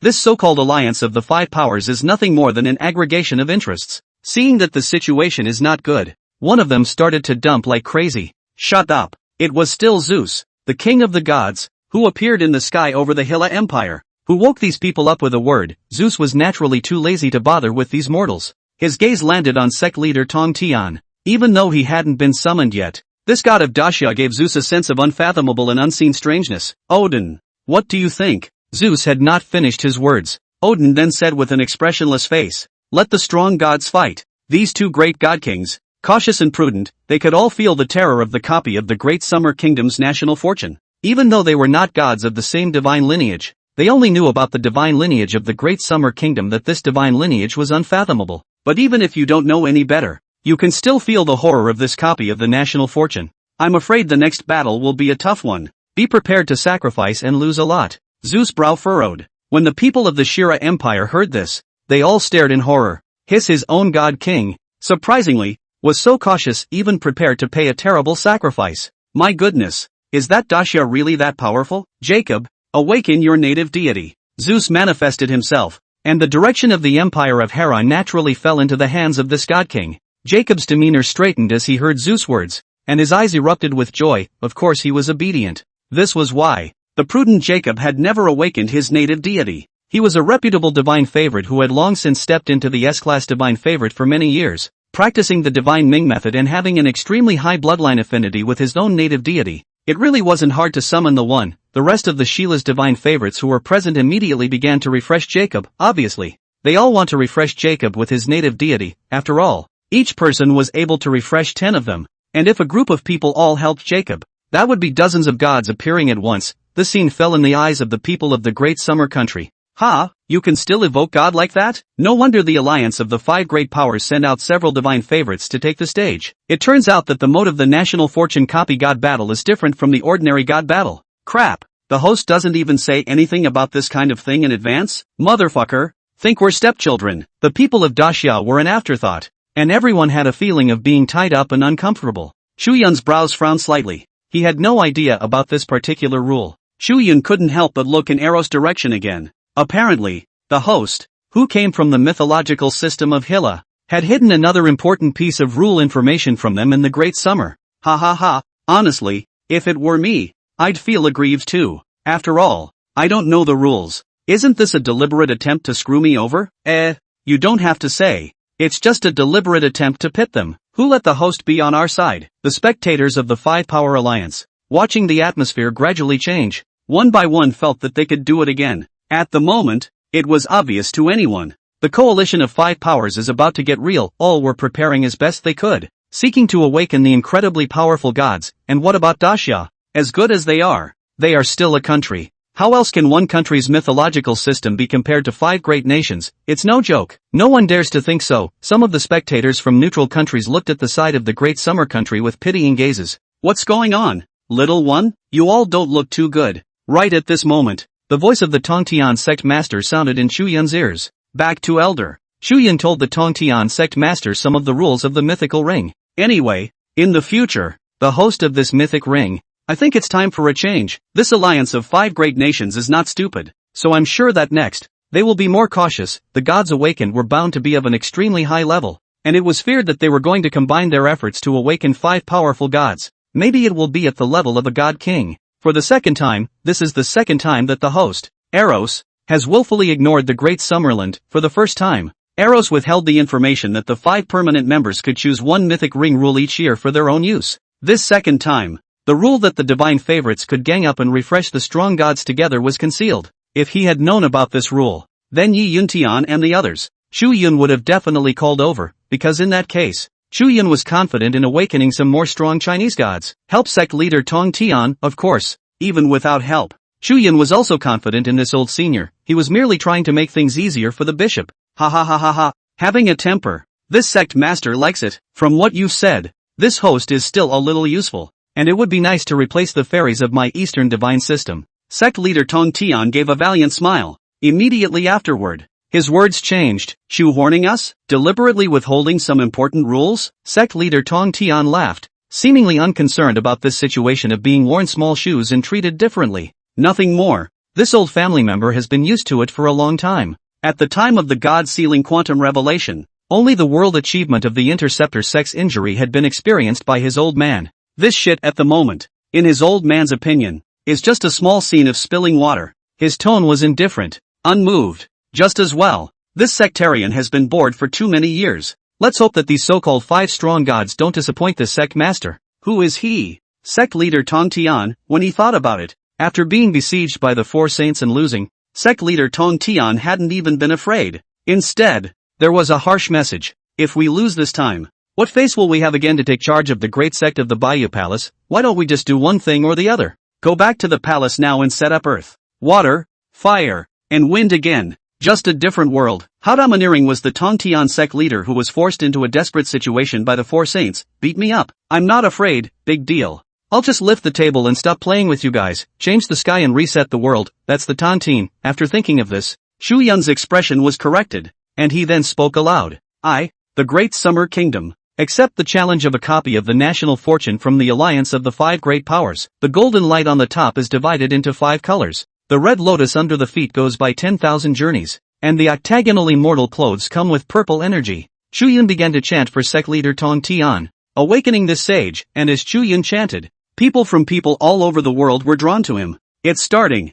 This so-called alliance of the 5 powers is nothing more than an aggregation of interests. Seeing that the situation is not good, one of them started to dump like crazy. Shut up. It was still Zeus, the king of the gods, who appeared in the sky over the Hilla Empire, who woke these people up with a word. Zeus was naturally too lazy to bother with these mortals. His gaze landed on Sect leader Tong Tian. Even though he hadn't been summoned yet, this god of Daxia gave Zeus a sense of unfathomable and unseen strangeness. Odin, what do you think? Zeus had not finished his words. Odin then said with an expressionless face, let the strong gods fight. These 2 great god kings, cautious and prudent, they could all feel the terror of the copy of the Great Summer Kingdom's national fortune. Even though they were not gods of the same divine lineage, they only knew about the divine lineage of the Great Summer Kingdom, that this divine lineage was unfathomable. But even if you don't know any better, you can still feel the horror of this copy of the national fortune. I'm afraid the next battle will be a tough one. Be prepared to sacrifice and lose a lot. Zeus' brow furrowed. When the people of the Shira Empire heard this, they all stared in horror. His own god king, surprisingly, was so cautious, even prepared to pay a terrible sacrifice. My goodness, is that Daxia really that powerful? Jacob, awaken your native deity. Zeus manifested himself, and the direction of the Empire of Hera naturally fell into the hands of this god king. Jacob's demeanor straightened as he heard Zeus' words, and his eyes erupted with joy. Of course he was obedient. This was why the prudent Jacob had never awakened his native deity. He was a reputable divine favorite who had long since stepped into the S-class divine favorite for many years, practicing the divine Ming method and having an extremely high bloodline affinity with his own native deity. It really wasn't hard to summon the rest of the Sheila's divine favorites who were present immediately began to refresh Jacob. Obviously, they all want to refresh Jacob with his native deity. After all, each person was able to refresh 10 of them, And if a group of people all helped Jacob, that would be dozens of gods appearing at once. The scene fell in the eyes of the people of the Great Summer Country. Ha, you can still evoke God like that? No wonder the alliance of the five great powers sent out several divine favorites to take the stage. It turns out that the mode of the National Fortune Copy God battle is different from the ordinary God battle. Crap, the host doesn't even say anything about this kind of thing in advance? Motherfucker, think we're stepchildren. The people of Daxia were an afterthought, and everyone had a feeling of being tied up and uncomfortable. Chu Yun's brows frowned slightly. He had no idea about this particular rule. Chu Yun couldn't help but look in Eros' direction again. Apparently, the host, who came from the mythological system of Hilla, had hidden another important piece of rule information from them in the Great Summer. Ha ha ha, honestly, if it were me, I'd feel aggrieved too. After all, I don't know the rules. Isn't this a deliberate attempt to screw me over? You don't have to say. It's just a deliberate attempt to pit them. Who let the host be on our side? The spectators of the Five-Power Alliance, watching the atmosphere gradually change, one by one felt that they could do it again. At the moment, it was obvious to anyone. The coalition of five powers is about to get real. All were preparing as best they could, seeking to awaken the incredibly powerful gods. And what about Daxia? As good as they are still a country. How else can one country's mythological system be compared to five great nations? It's no joke. No one dares to think so. Some of the spectators from neutral countries looked at the side of the Great Summer Country with pitying gazes. What's going on, little one? You all don't look too good. Right at this moment, the voice of the Tongtian sect master sounded in Chu Yun's ears. Back to Elder. Chu Yun told the Tongtian sect master some of the rules of the mythical ring. Anyway, in the future, the host of this mythic ring, I think it's time for a change. This alliance of five great nations is not stupid, so I'm sure that next, they will be more cautious. The gods awakened were bound to be of an extremely high level, and it was feared that they were going to combine their efforts to awaken five powerful gods. Maybe it will be at the level of a god king. For the second time, this is the second time that the host, Eros, has willfully ignored the Great Summerland. For the first time, Eros withheld the information that the five permanent members could choose one mythic ring rule each year for their own use. This second time, the rule that the divine favorites could gang up and refresh the strong gods together was concealed. If he had known about this rule, then Yi Yuntian and the others, Chu Yun would have definitely called over, because in that case, Chu Yun was confident in awakening some more strong Chinese gods. Help sect leader Tong Tian, of course, even without help. Chu Yun was also confident in this old senior. He was merely trying to make things easier for the bishop. Ha ha ha ha ha, having a temper. This sect master likes it. From what you've said, this host is still a little useful, and it would be nice to replace the fairies of my Eastern divine system. Sect leader Tong Tian gave a valiant smile. Immediately afterward, his words changed. Shoehorning us? Deliberately withholding some important rules? Sect leader Tong Tian laughed, seemingly unconcerned about this situation of being worn small shoes and treated differently. Nothing more. This old family member has been used to it for a long time. At the time of the God-sealing quantum revelation, only the world achievement of the Interceptor Sect's injury had been experienced by his old man. This shit at the moment, in his old man's opinion, is just a small scene of spilling water. His tone was indifferent, unmoved. Just as well, this sectarian has been bored for too many years. Let's hope that these so-called five strong gods don't disappoint this sect master. Who is he? Sect leader Tong Tian, when he thought about it, after being besieged by the four saints and losing, sect leader Tong Tian hadn't even been afraid. Instead, there was a harsh message. If we lose this time, what face will we have again to take charge of the great sect of the Bayou Palace? Why don't we just do one thing or the other? Go back to the palace now and set up earth, water, fire, and wind again. Just a different world. How domineering was the Tongtian sect leader who was forced into a desperate situation by the four saints? Beat me up. I'm not afraid, big deal. I'll just lift the table and stop playing with you guys, change the sky and reset the world. That's the Tontine. After thinking of this, Chu Yun's expression was corrected, and he then spoke aloud. The Great Summer Kingdom. Accept the challenge of a copy of the national fortune from the alliance of the five great powers. The golden light on the top is divided into 5 colors. The red lotus under the feet goes by 10,000 journeys, and the octagonal immortal clothes come with purple energy. Chu Yun began to chant for sect leader Tong Tian, awakening this sage, and as Chu Yun chanted, people from people all over the world were drawn to him. It's starting,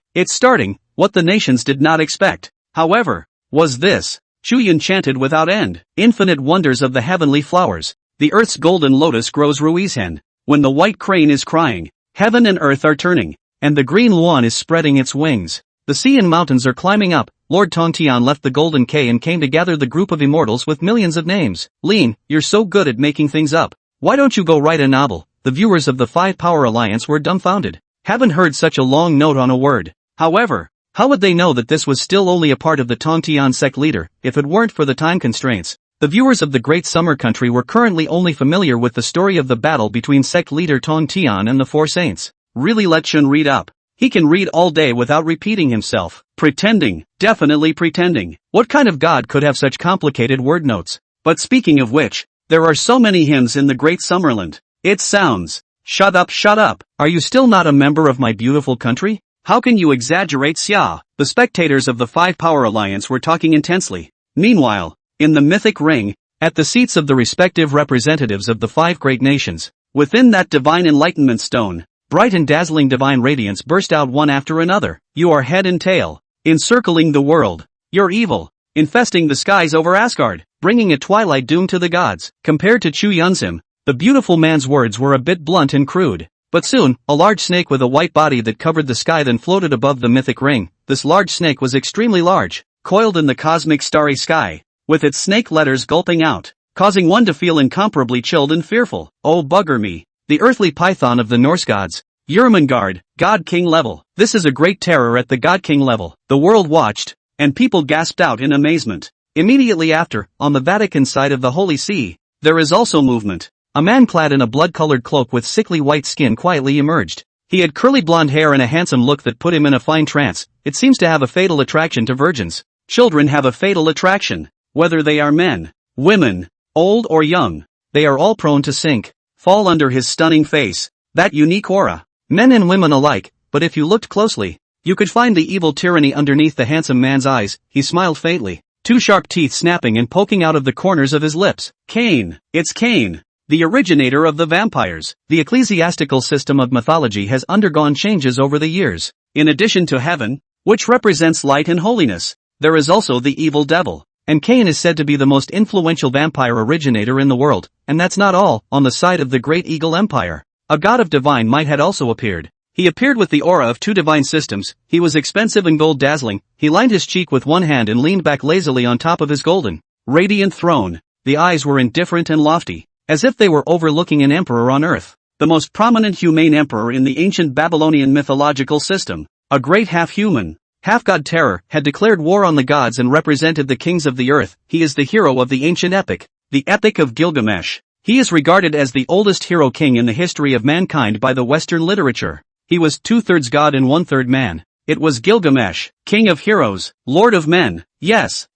what the nations did not expect, however, was this. Chu Yun chanted without end. Infinite wonders of the heavenly flowers. The earth's golden lotus grows Rui's hen. When the white crane is crying, heaven and earth are turning, and the green luan is spreading its wings. The sea and mountains are climbing up. Lord Tongtian left the Golden K and came to gather the group of immortals with millions of names. Lean, you're so good at making things up. Why don't you go write a novel? The viewers of the Five Power Alliance were dumbfounded. Haven't heard such a long note on a word. However, how would they know that this was still only a part of the Tongtian sect leader, if it weren't for the time constraints? The viewers of the Great Summer Country were currently only familiar with the story of the battle between sect leader Tongtian and the Four Saints. Really let Chun read up. He can read all day without repeating himself. Pretending. Definitely pretending. What kind of god could have such complicated word notes? But speaking of which, there are so many hymns in the Great Summerland. It sounds. Shut up, shut up. Are you still not a member of my beautiful country? How can you exaggerate, Xia? The spectators of the Five Power Alliance were talking intensely. Meanwhile, in the mythic ring, at the seats of the respective representatives of the five great nations, within that divine enlightenment stone, bright and dazzling divine radiance burst out one after another. You are head and tail, encircling the world. You're evil, infesting the skies over Asgard, bringing a twilight doom to the gods. Compared to Chu Yun's hymn, the beautiful man's words were a bit blunt and crude. But soon, a large snake with a white body that covered the sky then floated above the mythic ring. This large snake was extremely large, coiled in the cosmic starry sky, with its snake letters gulping out, causing one to feel incomparably chilled and fearful. Oh bugger me. The earthly python of the Norse gods, Jörmungand, God King level. This is a great terror at the God King level. The world watched, and people gasped out in amazement. Immediately after, on the Vatican side of the Holy See, there is also movement. A man clad in a blood-colored cloak with sickly white skin quietly emerged. He had curly blonde hair and a handsome look that put him in a fine trance. It seems to have a fatal attraction to virgins. Children have a fatal attraction. Whether they are men, women, old or young, they are all prone to sink, fall under his stunning face, that unique aura. Men and women alike, but if you looked closely, you could find the evil tyranny underneath the handsome man's eyes. He smiled faintly, two sharp teeth snapping and poking out of the corners of his lips. Cain. It's Cain, the originator of the vampires. The ecclesiastical system of mythology has undergone changes over the years. In addition to heaven, which represents light and holiness, there is also the evil devil. And Cain is said to be the most influential vampire originator in the world, and that's not all. On the side of the Great Eagle Empire, a god of divine might had also appeared. He appeared with the aura of two divine systems. He was expensive and gold dazzling. He lined his cheek with one hand and leaned back lazily on top of his golden, radiant throne. The eyes were indifferent and lofty, as if they were overlooking an emperor on earth. The most prominent humane emperor in the ancient Babylonian mythological system, a great half-human, half-god terror, had declared war on the gods and represented the kings of the earth. He is the hero of the ancient epic, the Epic of Gilgamesh. He is regarded as the oldest hero king in the history of mankind by the Western literature. He was 2/3 god and 1/3 man. It was Gilgamesh, king of heroes, lord of men. Yes,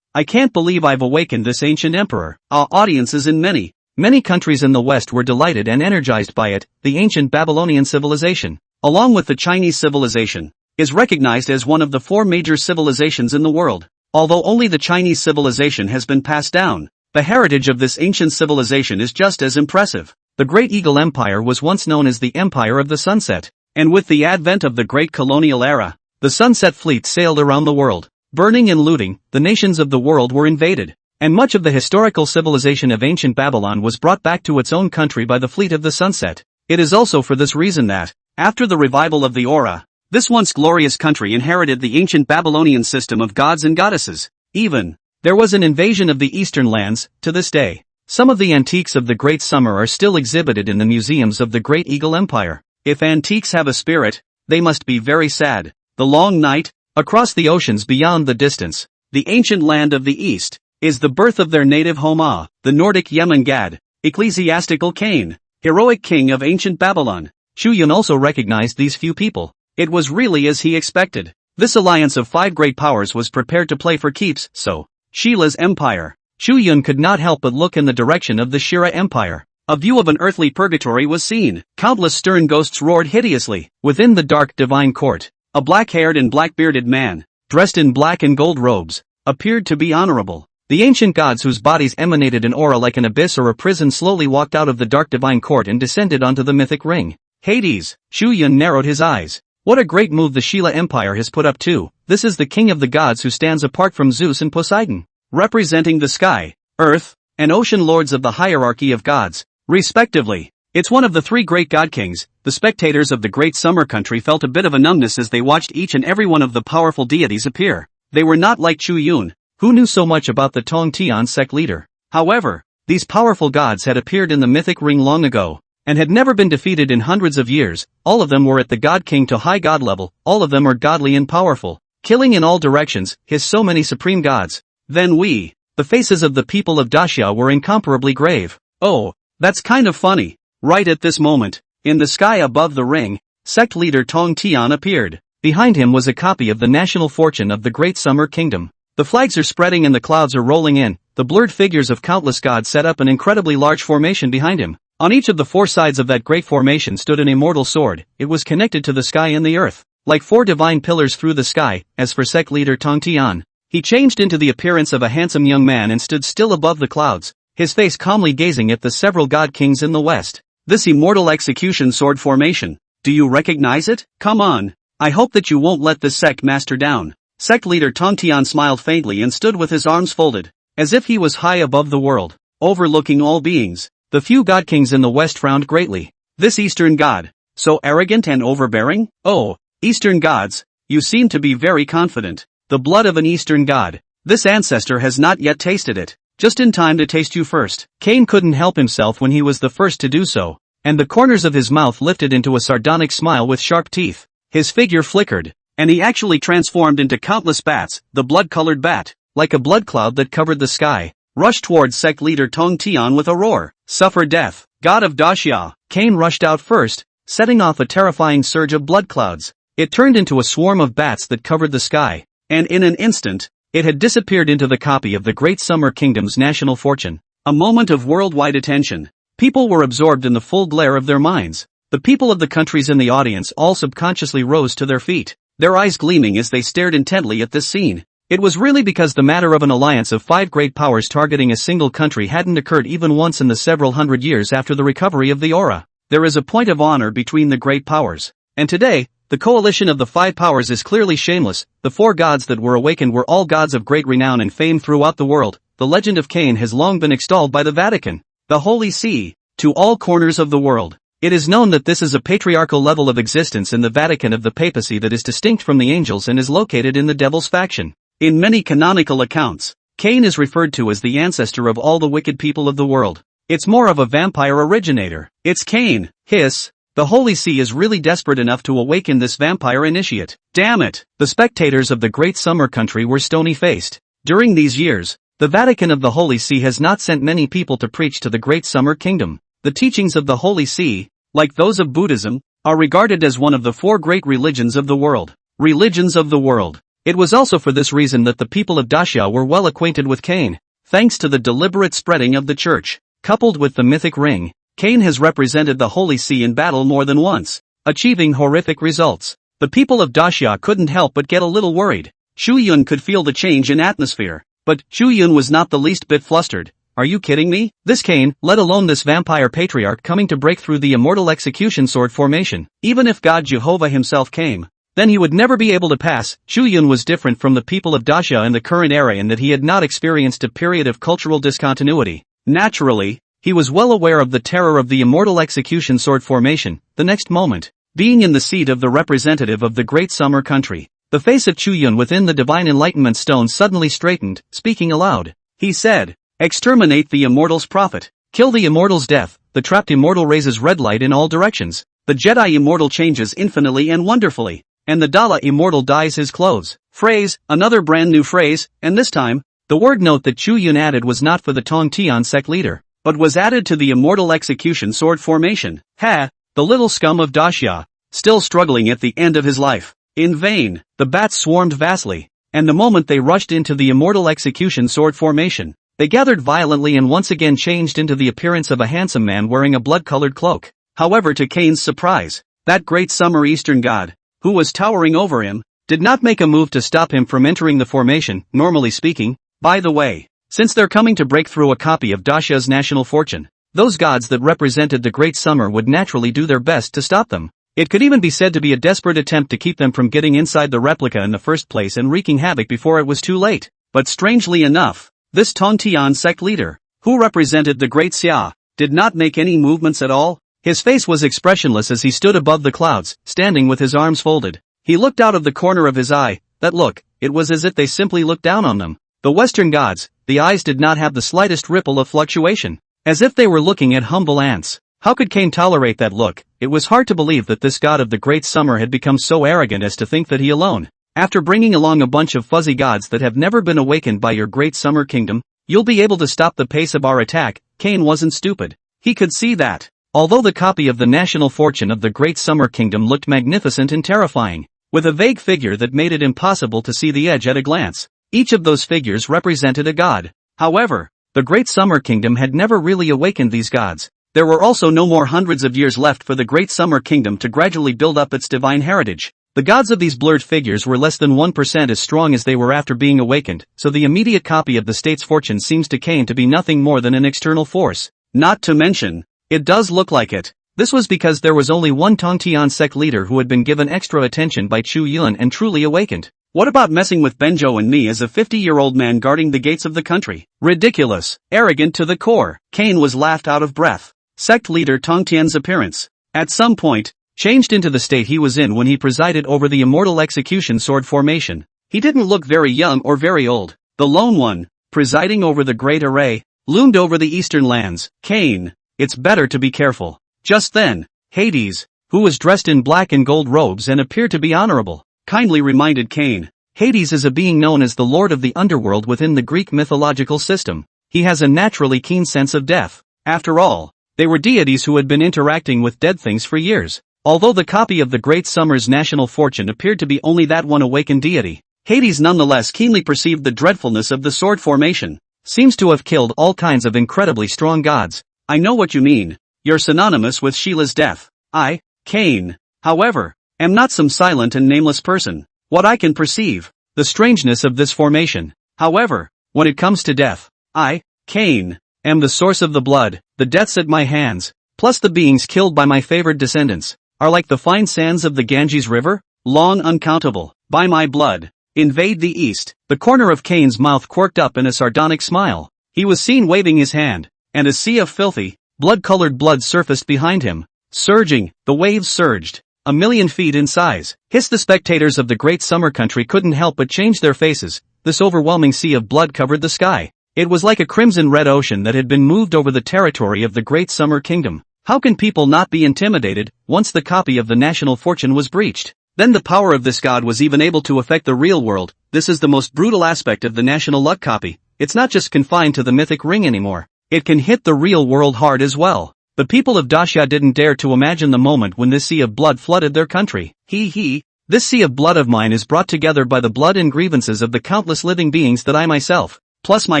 I can't believe I've awakened this ancient emperor. Our audiences in many countries in the West were delighted and energized by it. The ancient Babylonian civilization, along with the Chinese civilization, is recognized as one of the 4 major civilizations in the world. Although only the Chinese civilization has been passed down, the heritage of this ancient civilization is just as impressive. The Great Eagle Empire was once known as the Empire of the Sunset, and with the advent of the Great Colonial Era, the Sunset Fleet sailed around the world. Burning and looting, the nations of the world were invaded, and much of the historical civilization of ancient Babylon was brought back to its own country by the Fleet of the Sunset. It is also for this reason that, after the revival of the Aura, this once glorious country inherited the ancient Babylonian system of gods and goddesses. Even, there was an invasion of the eastern lands. To this day, some of the antiques of the Great Summer are still exhibited in the museums of the Great Eagle Empire. If antiques have a spirit, they must be very sad. The long night, across the oceans beyond the distance, the ancient land of the East, is the birth of their native home, the Nordic Jörmungand, ecclesiastical Cain, heroic king of ancient Babylon. Chu Yun also recognized these few people. It was really as he expected. This alliance of 5 great powers was prepared to play for keeps. So, Sheila's empire. Chu Yun could not help but look in the direction of the Shira Empire. A view of an earthly purgatory was seen. Countless stern ghosts roared hideously. Within the dark divine court, a black-haired and black-bearded man, dressed in black and gold robes, appeared to be honorable. The ancient gods whose bodies emanated an aura like an abyss or a prison slowly walked out of the dark divine court and descended onto the mythic ring. Hades. Chu Yun narrowed his eyes. What a great move the Sheila Empire has put up too. This is the king of the gods who stands apart from Zeus and Poseidon, representing the sky, earth, and ocean lords of the hierarchy of gods, respectively. It's one of the 3 great god kings. The spectators of the Great Summer Country felt a bit of a numbness as they watched each and every one of the powerful deities appear. They were not like Chu Yun, who knew so much about the Tongtian sect leader. However, These powerful gods had appeared in the mythic ring long ago, and had never been defeated in hundreds of years. All of them were at the God King to high god level, all of them are godly and powerful, killing in all directions, his so many supreme gods. Then the faces of the people of Daxia were incomparably grave. Oh, that's kind of funny. Right at this moment, in the sky above the ring, sect leader Tong Tian appeared. Behind him was a copy of the national fortune of the Great Summer Kingdom. The flags are spreading and the clouds are rolling in. The blurred figures of countless gods set up an incredibly large formation behind him. On each of the four sides of that great formation stood an immortal sword. It was connected to the sky and the earth, like four divine pillars through the sky. As for sect leader Tong Tian, he changed into the appearance of a handsome young man and stood still above the clouds, his face calmly gazing at the several god kings in the west. This immortal execution sword formation. Do you recognize it? Come on. I hope that you won't let this sect master down. Sect leader Tong Tian smiled faintly and stood with his arms folded, as if he was high above the world, overlooking all beings. The few god kings in the west frowned greatly. This Eastern god, so arrogant and overbearing? Oh, Eastern gods, you seem to be very confident. The blood of an Eastern god. This ancestor has not yet tasted it. Just in time to taste you first. Cain couldn't help himself when he was the first to do so, and the corners of his mouth lifted into a sardonic smile with sharp teeth. His figure flickered, and he actually transformed into countless bats. The blood-colored bat, like a blood cloud that covered the sky, rushed towards sect leader Tong Tian with a roar. Suffer death, god of Daxia. Cain rushed out first, setting off a terrifying surge of blood clouds. It turned into a swarm of bats that covered the sky, and in an instant, it had disappeared into the copy of the Great Summer Kingdom's national fortune. A moment of worldwide attention. People were absorbed in the full glare of their minds. The people of the countries in the audience all subconsciously rose to their feet, their eyes gleaming as they stared intently at this scene. It was really because the matter of an alliance of five great powers targeting a single country hadn't occurred even once in the several hundred years after the recovery of the aura. There is a point of honor between the great powers. And today, the coalition of the five powers is clearly shameless. The four gods that were awakened were all gods of great renown and fame throughout the world. The legend of Cain has long been extolled by the Vatican, the Holy See, to all corners of the world. It is known that this is a patriarchal level of existence in the Vatican of the papacy that is distinct from the angels and is located in the devil's faction. In many canonical accounts, Cain is referred to as the ancestor of all the wicked people of the world. It's more of a vampire originator. It's Cain. Hiss. The Holy See is really desperate enough to awaken this vampire initiate. Damn it! The spectators of the Great Summer Country were stony-faced. During these years, the Vatican of the Holy See has not sent many people to preach to the Great Summer Kingdom. The teachings of the Holy See, like those of Buddhism, are regarded as one of the four great religions of the world. Religions of the world. It was also for this reason that the people of Daxia were well acquainted with Cain. Thanks to the deliberate spreading of the church, coupled with the mythic ring, Cain has represented the Holy See in battle more than once, achieving horrific results. The people of Daxia couldn't help but get a little worried. Chu Yun could feel the change in atmosphere, but Chu Yun was not the least bit flustered. Are you kidding me? This Cain, let alone this vampire patriarch coming to break through the immortal execution sword formation. Even if God Jehovah himself came, then he would never be able to pass. Chu Yun was different from the people of Daxia in the current era in that he had not experienced a period of cultural discontinuity. Naturally, he was well aware of the terror of the immortal execution sword formation. The next moment, being in the seat of the representative of the Great Summer Country, the face of Chu Yun within the Divine Enlightenment Stone suddenly straightened, speaking aloud. He said, "Exterminate the immortal's prophet. Kill the immortal's death." The trapped immortal raises red light in all directions. The Jedi immortal changes infinitely and wonderfully, and the Dala immortal dyes his clothes. Phrase, another brand new phrase, and this time, the word note that Chu Yun added was not for the Tong Tian sect leader, but was added to the immortal execution sword formation. Ha! The little scum of Daxia, still struggling at the end of his life. In vain, the bats swarmed vastly, and the moment they rushed into the immortal execution sword formation, they gathered violently and once again changed into the appearance of a handsome man wearing a blood-colored cloak. However, to Cain's surprise, that great summer Eastern god, who was towering over him, did not make a move to stop him from entering the formation. Normally speaking, by the way, since they're coming to break through a copy of Daxia's national fortune, those gods that represented the great summer would naturally do their best to stop them. It could even be said to be a desperate attempt to keep them from getting inside the replica in the first place and wreaking havoc before it was too late. But strangely enough, this Tong Tian sect leader, who represented the Great Xia, did not make any movements at all. His face was expressionless as he stood above the clouds, standing with his arms folded. He looked out of the corner of his eye. That look, it was as if they simply looked down on them. The Western gods, the eyes did not have the slightest ripple of fluctuation, as if they were looking at humble ants. How could Cain tolerate that look? It was hard to believe that this god of the great summer had become so arrogant as to think that he alone, after bringing along a bunch of fuzzy gods that have never been awakened by your great summer kingdom, you'll be able to stop the pace of our attack. Cain wasn't stupid. He could see that. Although the copy of the national fortune of the great summer kingdom looked magnificent and terrifying, with a vague figure that made it impossible to see the edge at a glance, each of those figures represented a god. However, the great summer kingdom had never really awakened these gods. There were also no more hundreds of years left for the great summer kingdom to gradually build up its divine heritage. The gods of these blurred figures were less than 1% as strong as they were after being awakened, so the immediate copy of the state's fortune seems to Cain to be nothing more than an external force. Not to mention, it does look like it. This was because there was only one Tongtian sect leader who had been given extra attention by Chu Yun and truly awakened. What about messing with Benjo and me as a 50-year-old man guarding the gates of the country? Ridiculous. Arrogant to the core. Cain was laughed out of breath. Sect leader Tongtian's appearance, at some point, changed into the state he was in when he presided over the immortal execution sword formation. He didn't look very young or very old. The lone one, presiding over the great array, loomed over the eastern lands. Cain, it's better to be careful. Just then, Hades, who was dressed in black and gold robes and appeared to be honorable, kindly reminded Cain. Hades is a being known as the lord of the underworld within the Greek mythological system. He has a naturally keen sense of death. After all, they were deities who had been interacting with dead things for years. Although the copy of the Great Summer's national fortune appeared to be only that one awakened deity, Hades nonetheless keenly perceived the dreadfulness of the sword formation. Seems to have killed all kinds of incredibly strong gods. I know what you mean. You're synonymous with Sheila's death. I, Cain, however, am not some silent and nameless person. What I can perceive, the strangeness of this formation. However, when it comes to death, I, Cain, am the source of the blood. The deaths at my hands, plus the beings killed by my favored descendants, are like the fine sands of the Ganges River, long uncountable. By my blood, invade the east. The corner of Cain's mouth quirked up in a sardonic smile. He was seen waving his hand, and a sea of filthy, blood-colored blood surfaced behind him. Surging, the waves surged, 1,000,000 feet in size. The spectators of the great summer country couldn't help but change their faces. This overwhelming sea of blood covered the sky. It was like a crimson-red ocean that had been moved over the territory of the great summer kingdom. How can people not be intimidated once the copy of the national fortune was breached? Then the power of this god was even able to affect the real world. This is the most brutal aspect of the national luck copy. It's not just confined to the mythic ring anymore. It can hit the real world hard as well. The people of Daxia didn't dare to imagine the moment when this sea of blood flooded their country. This sea of blood of mine is brought together by the blood and grievances of the countless living beings that I myself, plus my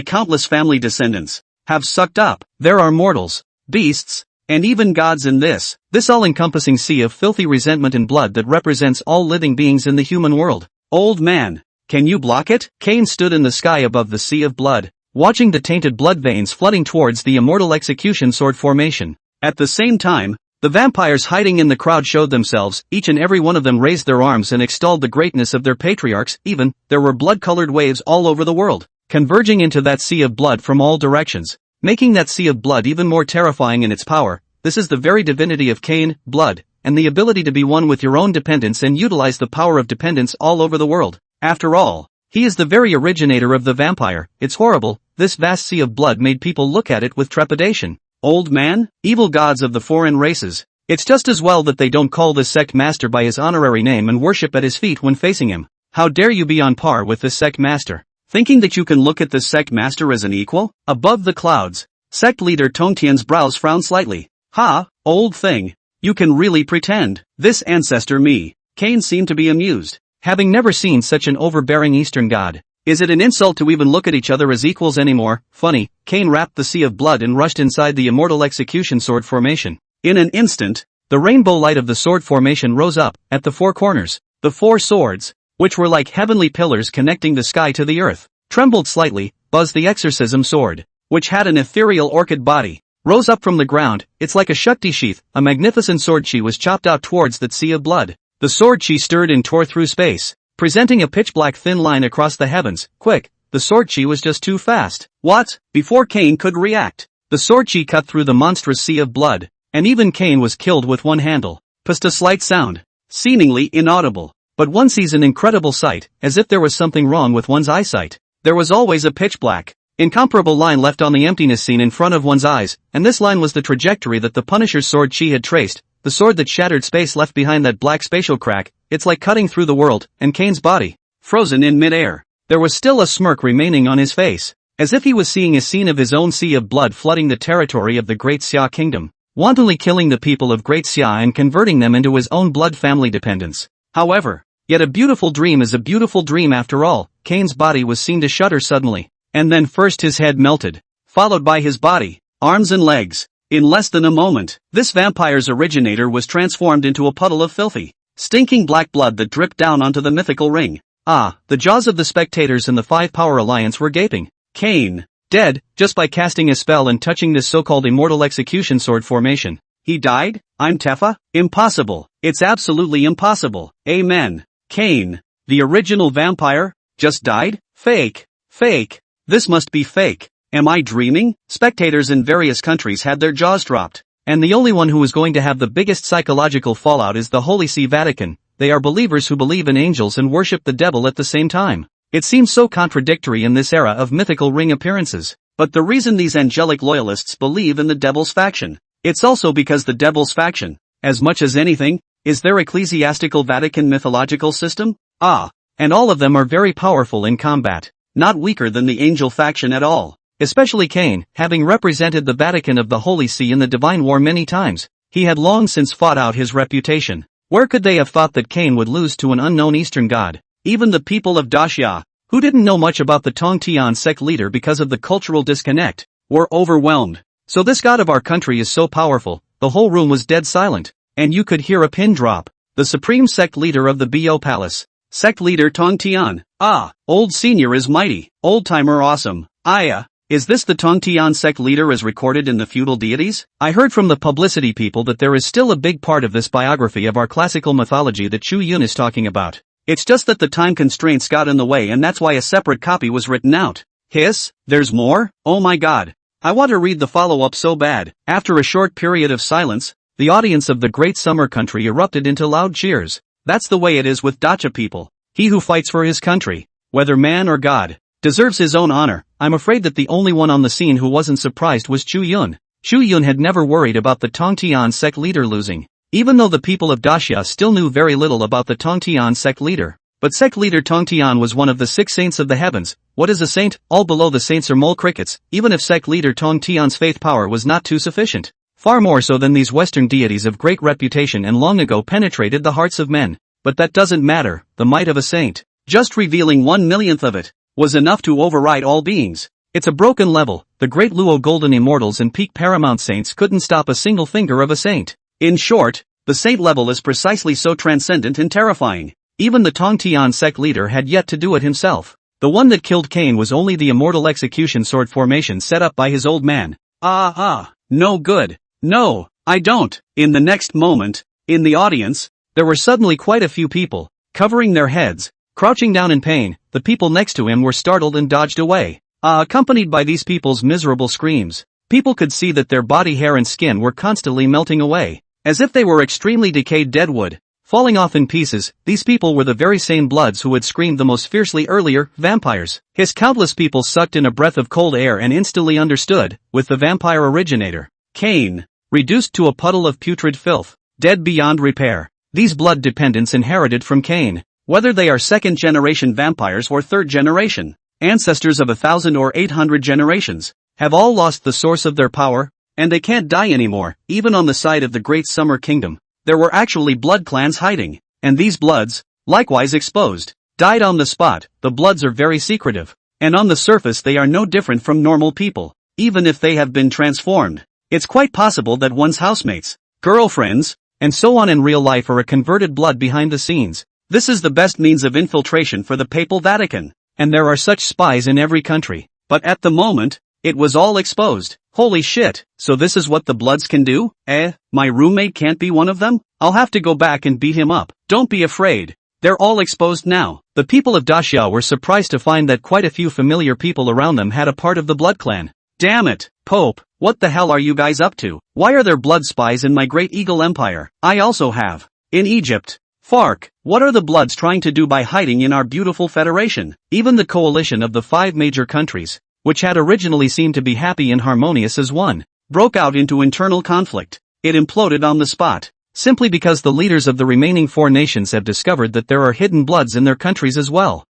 countless family descendants, have sucked up. There are mortals, beasts, and even gods in this all-encompassing sea of filthy resentment and blood that represents all living beings in the human world. Old man, can you block it? Cain stood in the sky above the sea of blood, watching the tainted blood veins flooding towards the immortal execution sword formation. At the same time, the vampires hiding in the crowd showed themselves. Each and every one of them raised their arms and extolled the greatness of their patriarchs. Even, there were blood-colored waves all over the world, converging into that sea of blood from all directions, making that sea of blood even more terrifying in its power. This is the very divinity of Cain, blood, and the ability to be one with your own dependence and utilize the power of dependence all over the world. After all, he is the very originator of the vampire. It's horrible. This vast sea of blood made people look at it with trepidation. Old man, evil gods of the foreign races. It's just as well that they don't call this sect master by his honorary name and worship at his feet when facing him. How dare you be on par with this sect master, thinking that you can look at this sect master as an equal? Above the clouds, sect leader Tongtian's brows frowned slightly. Ha, old thing, you can really pretend. This ancestor me. Cain seemed to be amused, having never seen such an overbearing Eastern god. Is it an insult to even look at each other as equals anymore? Funny. Cain wrapped the sea of blood and rushed inside the immortal execution sword formation. In an instant, the rainbow light of the sword formation rose up, at the four corners. The four swords, which were like heavenly pillars connecting the sky to the earth, trembled slightly. Buzz the exorcism sword, which had an ethereal orchid body, rose up from the ground. It's like a Shakti sheath. A magnificent sword chi was chopped out towards that sea of blood. The sword chi stirred and tore through space, presenting a pitch-black thin line across the heavens. Quick, the sword chi was just too fast. What? Before Cain could react, the sword chi cut through the monstrous sea of blood, and even Cain was killed with one handle. Just a slight sound, seemingly inaudible, but one sees an incredible sight, as if there was something wrong with one's eyesight. there was always a pitch black, incomparable line left on the emptiness scene in front of one's eyes, and this line was the trajectory that the Punisher's sword chi had traced, the sword that shattered space left behind that black spatial crack. It's like cutting through the world, and Kane's body, frozen in mid-air. There was still a smirk remaining on his face, as if he was seeing a scene of his own sea of blood flooding the territory of the Great Xia Kingdom, wantonly killing the people of Great Xia and converting them into his own blood family dependents. However, yet a beautiful dream is a beautiful dream after all. Kane's body was seen to shudder suddenly, and then first his head melted, followed by his body, arms and legs. In less than a moment, this vampire's originator was transformed into a puddle of filthy, stinking black blood that dripped down onto the mythical ring. The jaws of the spectators and the Five Power Alliance were gaping. Kane, dead, just by casting a spell and touching this so-called immortal execution sword formation. He died? I'm Tefa? Impossible. It's absolutely impossible. Amen. Kane, the original vampire, just died? Fake. Fake. This must be fake. Am I dreaming? Spectators in various countries had their jaws dropped. And the only one who is going to have the biggest psychological fallout is the Holy See Vatican. They are believers who believe in angels and worship the devil at the same time. It seems so contradictory in this era of mythical ring appearances. But the reason these angelic loyalists believe in the devil's faction, it's also because the devil's faction, as much as anything, is their ecclesiastical Vatican mythological system. And all of them are very powerful in combat, not weaker than the angel faction at all. Especially Kane, having represented the Vatican of the Holy See in the Divine War many times, he had long since fought out his reputation. Where could they have thought that Kane would lose to an unknown Eastern god? Even the people of Daxia, who didn't know much about the Tongtian sect leader because of the cultural disconnect, were overwhelmed. So this god of our country is so powerful, the whole room was dead silent, and you could hear a pin drop. The supreme sect leader of the Bo Palace, sect leader Tongtian. Old senior is mighty, old timer awesome. Is this the Tongtian sect leader as recorded in the feudal deities? I heard from the publicity people that there is still a big part of this biography of our classical mythology that Chu Yun is talking about. It's just that the time constraints got in the way and that's why a separate copy was written out. Hiss, there's more? Oh my god. I want to read the follow-up so bad. After a short period of silence, the audience of the Great Summer Country erupted into loud cheers. That's the way it is with Dacha people. He who fights for his country, whether man or god, deserves his own honor. I'm afraid that the only one on the scene who wasn't surprised was Chu Yun. Chu Yun had never worried about the Tongtian sect leader losing, even though the people of Daxia still knew very little about the Tongtian sect leader. But sect leader Tongtian was one of the 6 saints of the heavens. What is a saint? All below the saints are mole crickets, even if sect leader Tongtian's faith power was not too sufficient. Far more so than these Western deities of great reputation and long ago penetrated the hearts of men. But that doesn't matter, the might of a saint, just revealing 1/1,000,000th of it, was enough to override all beings. It's a broken level. The great Luo Golden Immortals and peak Paramount Saints couldn't stop a single finger of a saint. In short, the saint level is precisely so transcendent and terrifying. Even the Tongtian sect leader had yet to do it himself. The one that killed Kane was only the immortal execution sword formation set up by his old man. No good. No, I don't. In the next moment, in the audience, there were suddenly quite a few people, covering their heads, crouching down in pain. The people next to him were startled and dodged away. Accompanied by these people's miserable screams, people could see that their body hair and skin were constantly melting away, as if they were extremely decayed dead wood, falling off in pieces. These people were the very same bloods who had screamed the most fiercely earlier, vampires. His countless people sucked in a breath of cold air and instantly understood, with the vampire originator, Kane, reduced to a puddle of putrid filth, dead beyond repair. These blood dependents inherited from Kane, whether they are second-generation vampires or third-generation, ancestors of 1,000 or 800 generations, have all lost the source of their power, and they can't die anymore. Even on the side of the Great Summer Kingdom, there were actually blood clans hiding, and these bloods, likewise exposed, died on the spot. The bloods are very secretive, and on the surface they are no different from normal people, even if they have been transformed. It's quite possible that one's housemates, girlfriends, and so on in real life are a converted blood behind the scenes. This is the best means of infiltration for the Papal Vatican, and there are such spies in every country. But at the moment, it was all exposed. Holy shit, so this is what the bloods can do? My roommate can't be one of them? I'll have to go back and beat him up. Don't be afraid. They're all exposed now. The people of Daxia were surprised to find that quite a few familiar people around them had a part of the blood clan. Damn it, Pope, what the hell are you guys up to? Why are there blood spies in my great Eagle Empire? I also have. In Egypt, Fark, what are the Bloods trying to do by hiding in our beautiful federation? Even the coalition of the 5 major countries, which had originally seemed to be happy and harmonious as one, broke out into internal conflict. It imploded on the spot, simply because the leaders of the remaining 4 nations have discovered that there are hidden Bloods in their countries as well.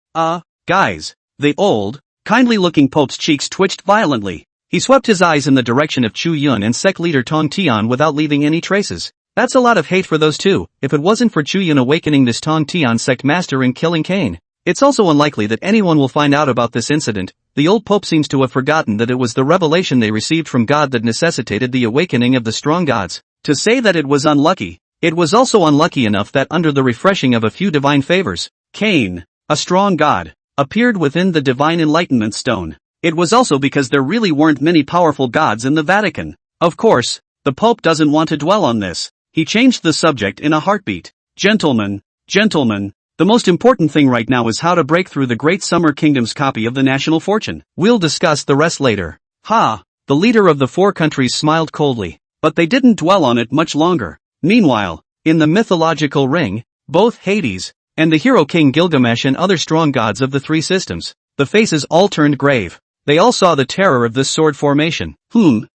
Guys. The old, kindly-looking Pope's cheeks twitched violently. He swept his eyes in the direction of Chu Yun and Sect leader Tong Tian without leaving any traces. That's a lot of hate for those two. If it wasn't for Chu Yun awakening this Tong Tian sect master and killing Cain, it's also unlikely that anyone will find out about this incident. The old Pope seems to have forgotten that it was the revelation they received from God that necessitated the awakening of the strong gods. To say that it was unlucky, it was also unlucky enough that under the refreshing of a few divine favors, Cain, a strong god, appeared within the divine enlightenment stone. It was also because there really weren't many powerful gods in the Vatican. Of course, the Pope doesn't want to dwell on this. He changed the subject in a heartbeat. Gentlemen, the most important thing right now is how to break through the Great Summer Kingdom's copy of the national fortune. We'll discuss the rest later. The leader of the 4 countries smiled coldly, but they didn't dwell on it much longer. Meanwhile, in the mythological ring, both Hades and the hero king Gilgamesh and other strong gods of the 3 systems, the faces all turned grave. They all saw the terror of this sword formation.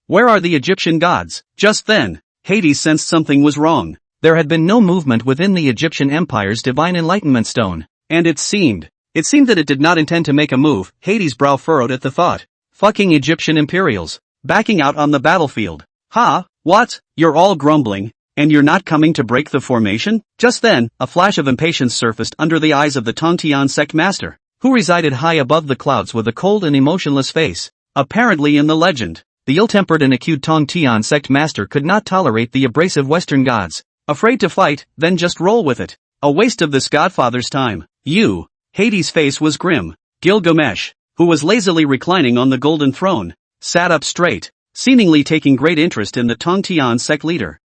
Where are the Egyptian gods? Just then, Hades sensed something was wrong. There had been no movement within the Egyptian Empire's divine enlightenment stone, and it seemed that it did not intend to make a move. Hades' brow furrowed at the thought. Fucking Egyptian Imperials, backing out on the battlefield. What? You're all grumbling, and you're not coming to break the formation? Just then, a flash of impatience surfaced under the eyes of the Tongtian sect master, who resided high above the clouds with a cold and emotionless face. Apparently in the legend, the ill-tempered and acute Tongtian sect master could not tolerate the abrasive Western gods. Afraid to fight, then just roll with it. A waste of this godfather's time. Hades' face was grim. Gilgamesh, who was lazily reclining on the golden throne, sat up straight, seemingly taking great interest in the Tongtian sect leader.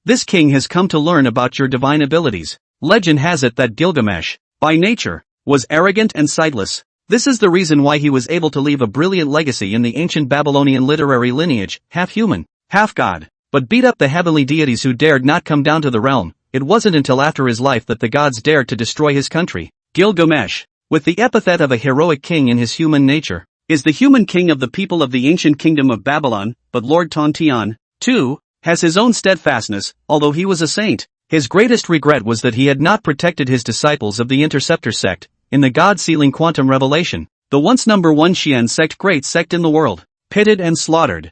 This king has come to learn about your divine abilities. Legend has it that Gilgamesh, by nature, was arrogant and sightless. This is the reason why he was able to leave a brilliant legacy in the ancient Babylonian literary lineage, half human, half god, but beat up the heavenly deities who dared not come down to the realm. It wasn't until after his life that the gods dared to destroy his country. Gilgamesh, with the epithet of a heroic king in his human nature, is the human king of the people of the ancient kingdom of Babylon, but Lord Tongtian, too, has his own steadfastness. Although he was a saint, his greatest regret was that he had not protected his disciples of the Interceptor sect. In the God-sealing quantum revelation, the once number 1 Xian sect, great sect in the world, pitted and slaughtered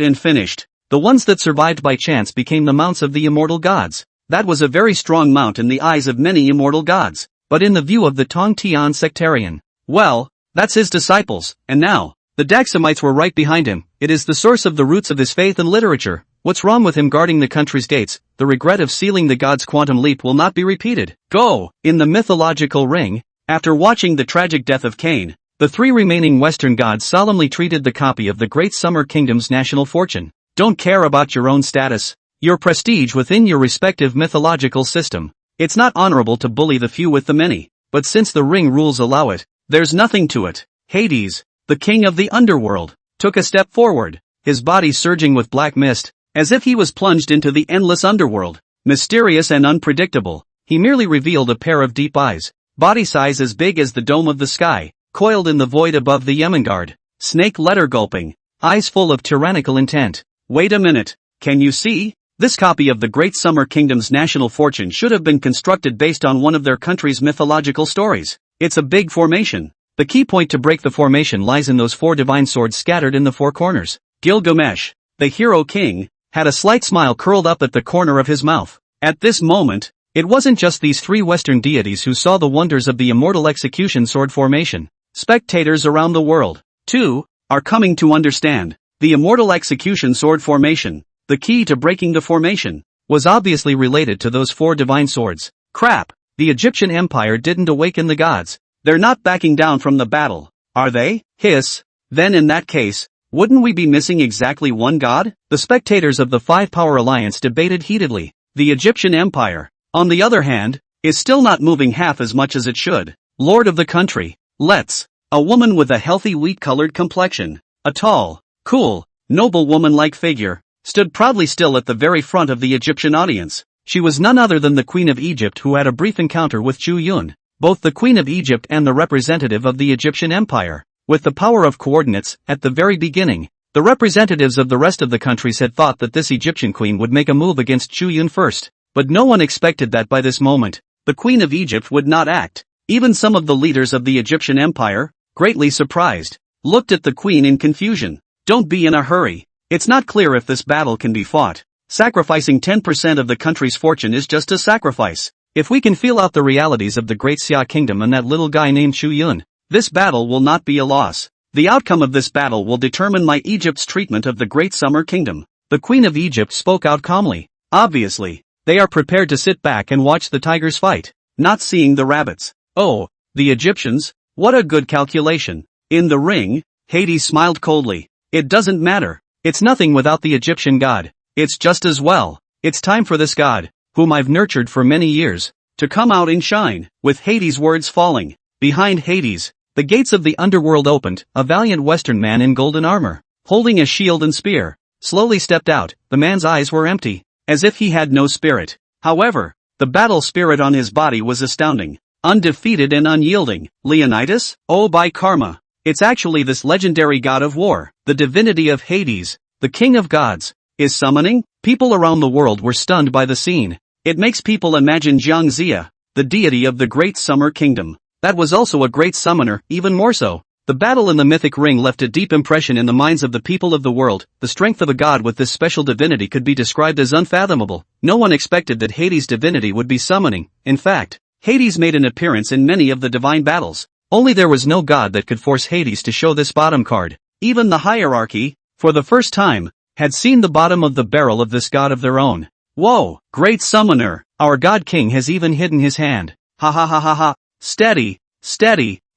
and finished. The ones that survived by chance became the mounts of the immortal gods. That was a very strong mount in the eyes of many immortal gods, but in the view of the Tongtian sectarian, well, that's his disciples. And now, the Daxamites were right behind him. It is the source of the roots of his faith and literature. What's wrong with him guarding the country's gates? The regret of sealing the gods' quantum leap will not be repeated. In the mythological ring, after watching the tragic death of Cain, the 3 remaining Western gods solemnly treated the copy of the Great Summer Kingdom's national fortune. Don't care about your own status, your prestige within your respective mythological system. It's not honorable to bully the few with the many, but since the ring rules allow it, there's nothing to it. Hades, the king of the underworld, took a step forward, his body surging with black mist, as if he was plunged into the endless underworld. Mysterious and unpredictable, he merely revealed a pair of deep eyes, body size as big as the dome of the sky, coiled in the void above the Yemengard, snake letter gulping, eyes full of tyrannical intent. Wait a minute, can you see? This copy of the Great Summer Kingdom's national fortune should have been constructed based on one of their country's mythological stories. It's a big formation. The key point to break the formation lies in those 4 divine swords scattered in the 4 corners. Gilgamesh, the hero king, had a slight smile curled up at the corner of his mouth. At this moment, it wasn't just these 3 Western deities who saw the wonders of the immortal execution sword formation. Spectators around the world, too, are coming to understand. The immortal execution sword formation, the key to breaking the formation, was obviously related to those 4 divine swords. Crap, the Egyptian Empire didn't awaken the gods. They're not backing down from the battle, are they? Hiss. Then in that case, wouldn't we be missing exactly 1 god? The spectators of the 5-power alliance debated heatedly. The Egyptian Empire, on the other hand, is still not moving half as much as it should. Lord of the country, a woman with a healthy wheat-colored complexion, a tall, cool, noble woman-like figure, stood proudly still at the very front of the Egyptian audience. She was none other than the Queen of Egypt, who had a brief encounter with Chu Yun, both the Queen of Egypt and the representative of the Egyptian Empire. With the power of coordinates, at the very beginning, the representatives of the rest of the countries had thought that this Egyptian queen would make a move against Chu Yun first, but no one expected that by this moment, the Queen of Egypt would not act. Even some of the leaders of the Egyptian Empire, greatly surprised, looked at the queen in confusion. Don't be in a hurry. It's not clear if this battle can be fought. Sacrificing 10% of the country's fortune is just a sacrifice. If we can feel out the realities of the Great Xia Kingdom and that little guy named Chu Yun, this battle will not be a loss. The outcome of this battle will determine my Egypt's treatment of the Great Summer Kingdom. The Queen of Egypt spoke out calmly. Obviously, they are prepared to sit back and watch the tigers fight, not seeing the rabbits. Oh, the Egyptians? What a good calculation. In the ring, Hades smiled coldly. It doesn't matter. It's nothing without the Egyptian god. It's just as well. It's time for this god, whom I've nurtured for many years, to come out and shine. With Hades' words falling, behind Hades, the gates of the underworld opened. A valiant Western man in golden armor, holding a shield and spear, slowly stepped out. The man's eyes were empty, as if he had no spirit. However, the battle spirit on his body was astounding, undefeated and unyielding. Leonidas? Oh, by karma. It's actually this legendary god of war, the divinity of Hades, the king of gods, is summoning. People around the world were stunned by the scene. It makes people imagine Jiang Xia, the deity of the Great Summer Kingdom. That was also a great summoner, even more so. The battle in the mythic ring left a deep impression in the minds of the people of the world. The strength of a god with this special divinity could be described as unfathomable. No one expected that Hades' divinity would be summoning. In fact, Hades made an appearance in many of the divine battles. Only there was no god that could force Hades to show this bottom card. Even the hierarchy, for the first time, had seen the bottom of the barrel of this god of their own. Whoa, great summoner, our god king has even hidden his hand. Ha ha ha ha ha, steady,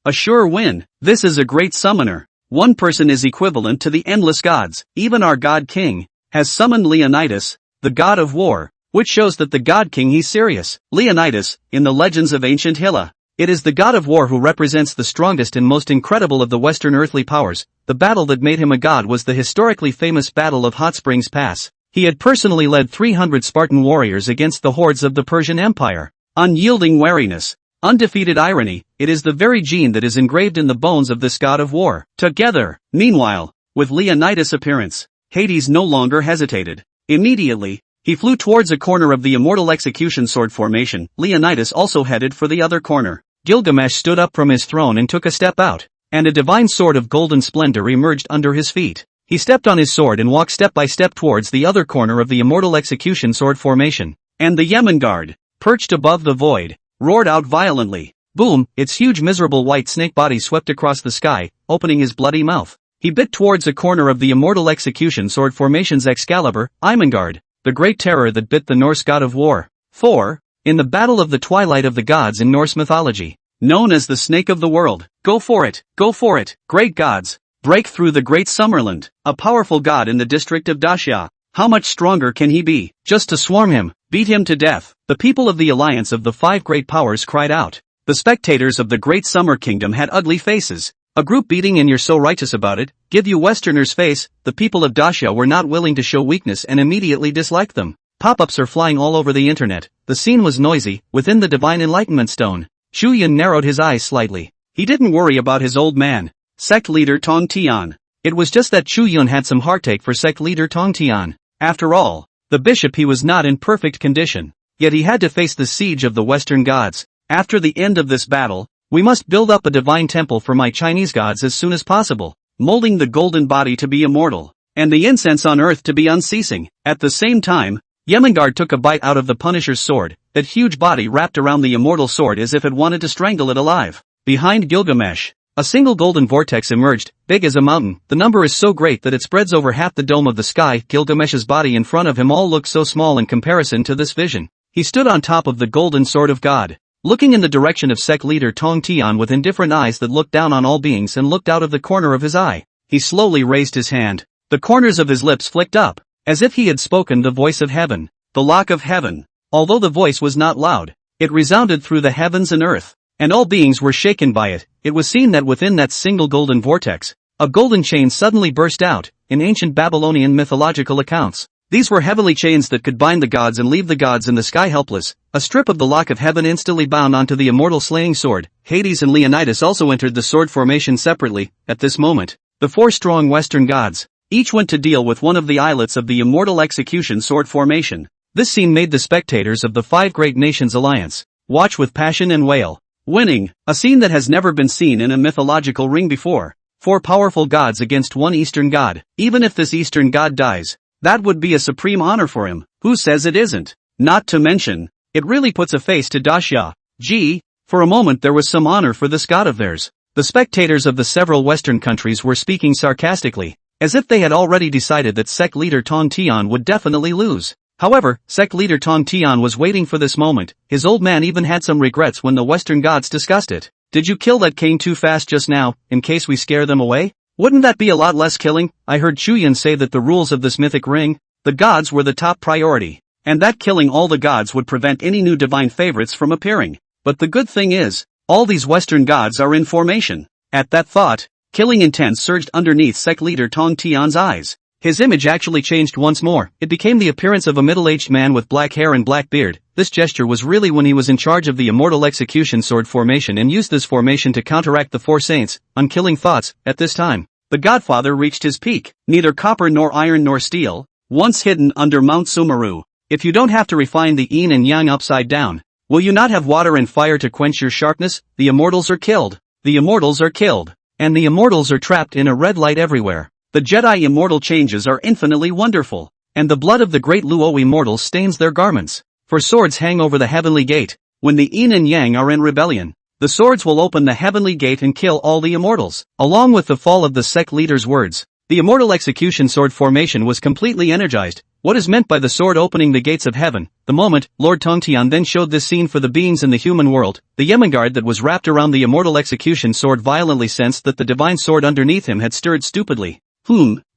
a sure win. This is a great summoner. One person is equivalent to the endless gods. Even our god king has summoned Leonidas, the god of war, which shows that the god king he's serious. Leonidas, in the legends of ancient Hilla, it is the god of war who represents the strongest and most incredible of the Western earthly powers. The battle that made him a god was the historically famous Battle of Hot Springs Pass. He had personally led 300 Spartan warriors against the hordes of the Persian Empire. Unyielding wariness, undefeated irony, it is the very gene that is engraved in the bones of this god of war. Together, meanwhile, with Leonidas' appearance, Hades no longer hesitated. Immediately, he flew towards a corner of the immortal execution sword formation. Leonidas also headed for the other corner. Gilgamesh stood up from his throne and took a step out, and a divine sword of golden splendor emerged under his feet. He stepped on his sword and walked step by step towards the other corner of the immortal execution sword formation. And the Yemen guard, perched above the void, roared out violently. Boom, its huge miserable white snake body swept across the sky, opening his bloody mouth. He bit towards a corner of the immortal execution sword formation's Excalibur, Imengard, the great terror that bit the Norse god of war. 4. In the battle of the twilight of the gods in Norse mythology, known as the snake of the world. Go for it, great gods, break through the great Summerland. A powerful god in the district of Dacia. How much stronger can he be? Just to swarm him, beat him to death. The people of the alliance of the five great powers cried out. The spectators of the Great Summer Kingdom had ugly faces. A group beating and you're so righteous about it, give you Westerners face. The people of Dacia were not willing to show weakness and immediately disliked them. Pop-ups are flying all over the internet. The scene was noisy. Within the Divine Enlightenment Stone, Chu Yun narrowed his eyes slightly. He didn't worry about his old man, Sect leader Tong Tian. It was just that Chu Yun had some heartache for Sect leader Tong Tian. After all, the bishop he was not in perfect condition. Yet he had to face the siege of the Western gods. After the end of this battle, we must build up a divine temple for my Chinese gods as soon as possible, molding the golden body to be immortal, and the incense on earth to be unceasing. At the same time, Yemengard took a bite out of the Punisher's sword, that huge body wrapped around the immortal sword as if it wanted to strangle it alive. Behind Gilgamesh, a single golden vortex emerged, big as a mountain. The number is so great that it spreads over half the dome of the sky. Gilgamesh's body in front of him all looked so small in comparison to this vision. He stood on top of the golden sword of God, looking in the direction of Sect leader Tong Tian with indifferent eyes that looked down on all beings and looked out of the corner of his eye. He slowly raised his hand. The corners of his lips flicked up, as if he had spoken the voice of heaven, the lock of heaven. Although the voice was not loud, it resounded through the heavens and earth, and all beings were shaken by it. It was seen that within that single golden vortex, a golden chain suddenly burst out. In ancient Babylonian mythological accounts, These were heavenly chains that could bind the gods and leave the gods in the sky helpless. A strip of the lock of heaven instantly bound onto the immortal slaying sword. Hades and Leonidas also entered the sword formation separately. At this moment, the 4 strong Western gods each went to deal with one of the islets of the immortal execution sword formation. This scene made the spectators of the 5 great nations alliance watch with passion and wail. Winning, a scene that has never been seen in a mythological ring before. 4 powerful gods against 1 Eastern god. Even if this Eastern god dies, that would be a supreme honor for him. Who says it isn't? Not to mention, it really puts a face to Daxia. Gee, for a moment there was some honor for this god of theirs. The spectators of the several Western countries were speaking sarcastically, as if they had already decided that Sect leader Tong Tian would definitely lose. However, Sect leader Tong Tian was waiting for this moment. His old man even had some regrets when the Western gods discussed it. Did you kill that king too fast just now, in case we scare them away? Wouldn't that be a lot less killing? I heard Chu Yun say that the rules of this mythic ring, the gods were the top priority, and that killing all the gods would prevent any new divine favorites from appearing. But the good thing is, all these Western gods are in formation. At that thought, killing intent surged underneath Sect leader Tong Tian's eyes. His image actually changed once more. It became the appearance of a middle-aged man with black hair and black beard. This gesture was really when he was in charge of the immortal execution sword formation and used this formation to counteract the 4 saints, unkilling thoughts. At this time, the Godfather reached his peak. Neither copper nor iron nor steel, once hidden under Mount Sumeru. If you don't have to refine the yin and yang upside down, will you not have water and fire to quench your sharpness? The immortals are killed. The immortals are killed. And the immortals are trapped in a red light everywhere. The Jedi immortal changes are infinitely wonderful, and the blood of the great Luo immortals stains their garments. For swords hang over the heavenly gate. When the yin and yang are in rebellion, the swords will open the heavenly gate and kill all the immortals. Along with the fall of the Sect leader's words, the immortal execution sword formation was completely energized. What is meant by the sword opening the gates of heaven? The moment, Lord Tongtian then showed this scene for the beings in the human world. The Yemengard that was wrapped around the immortal execution sword violently sensed that the divine sword underneath him had stirred stupidly.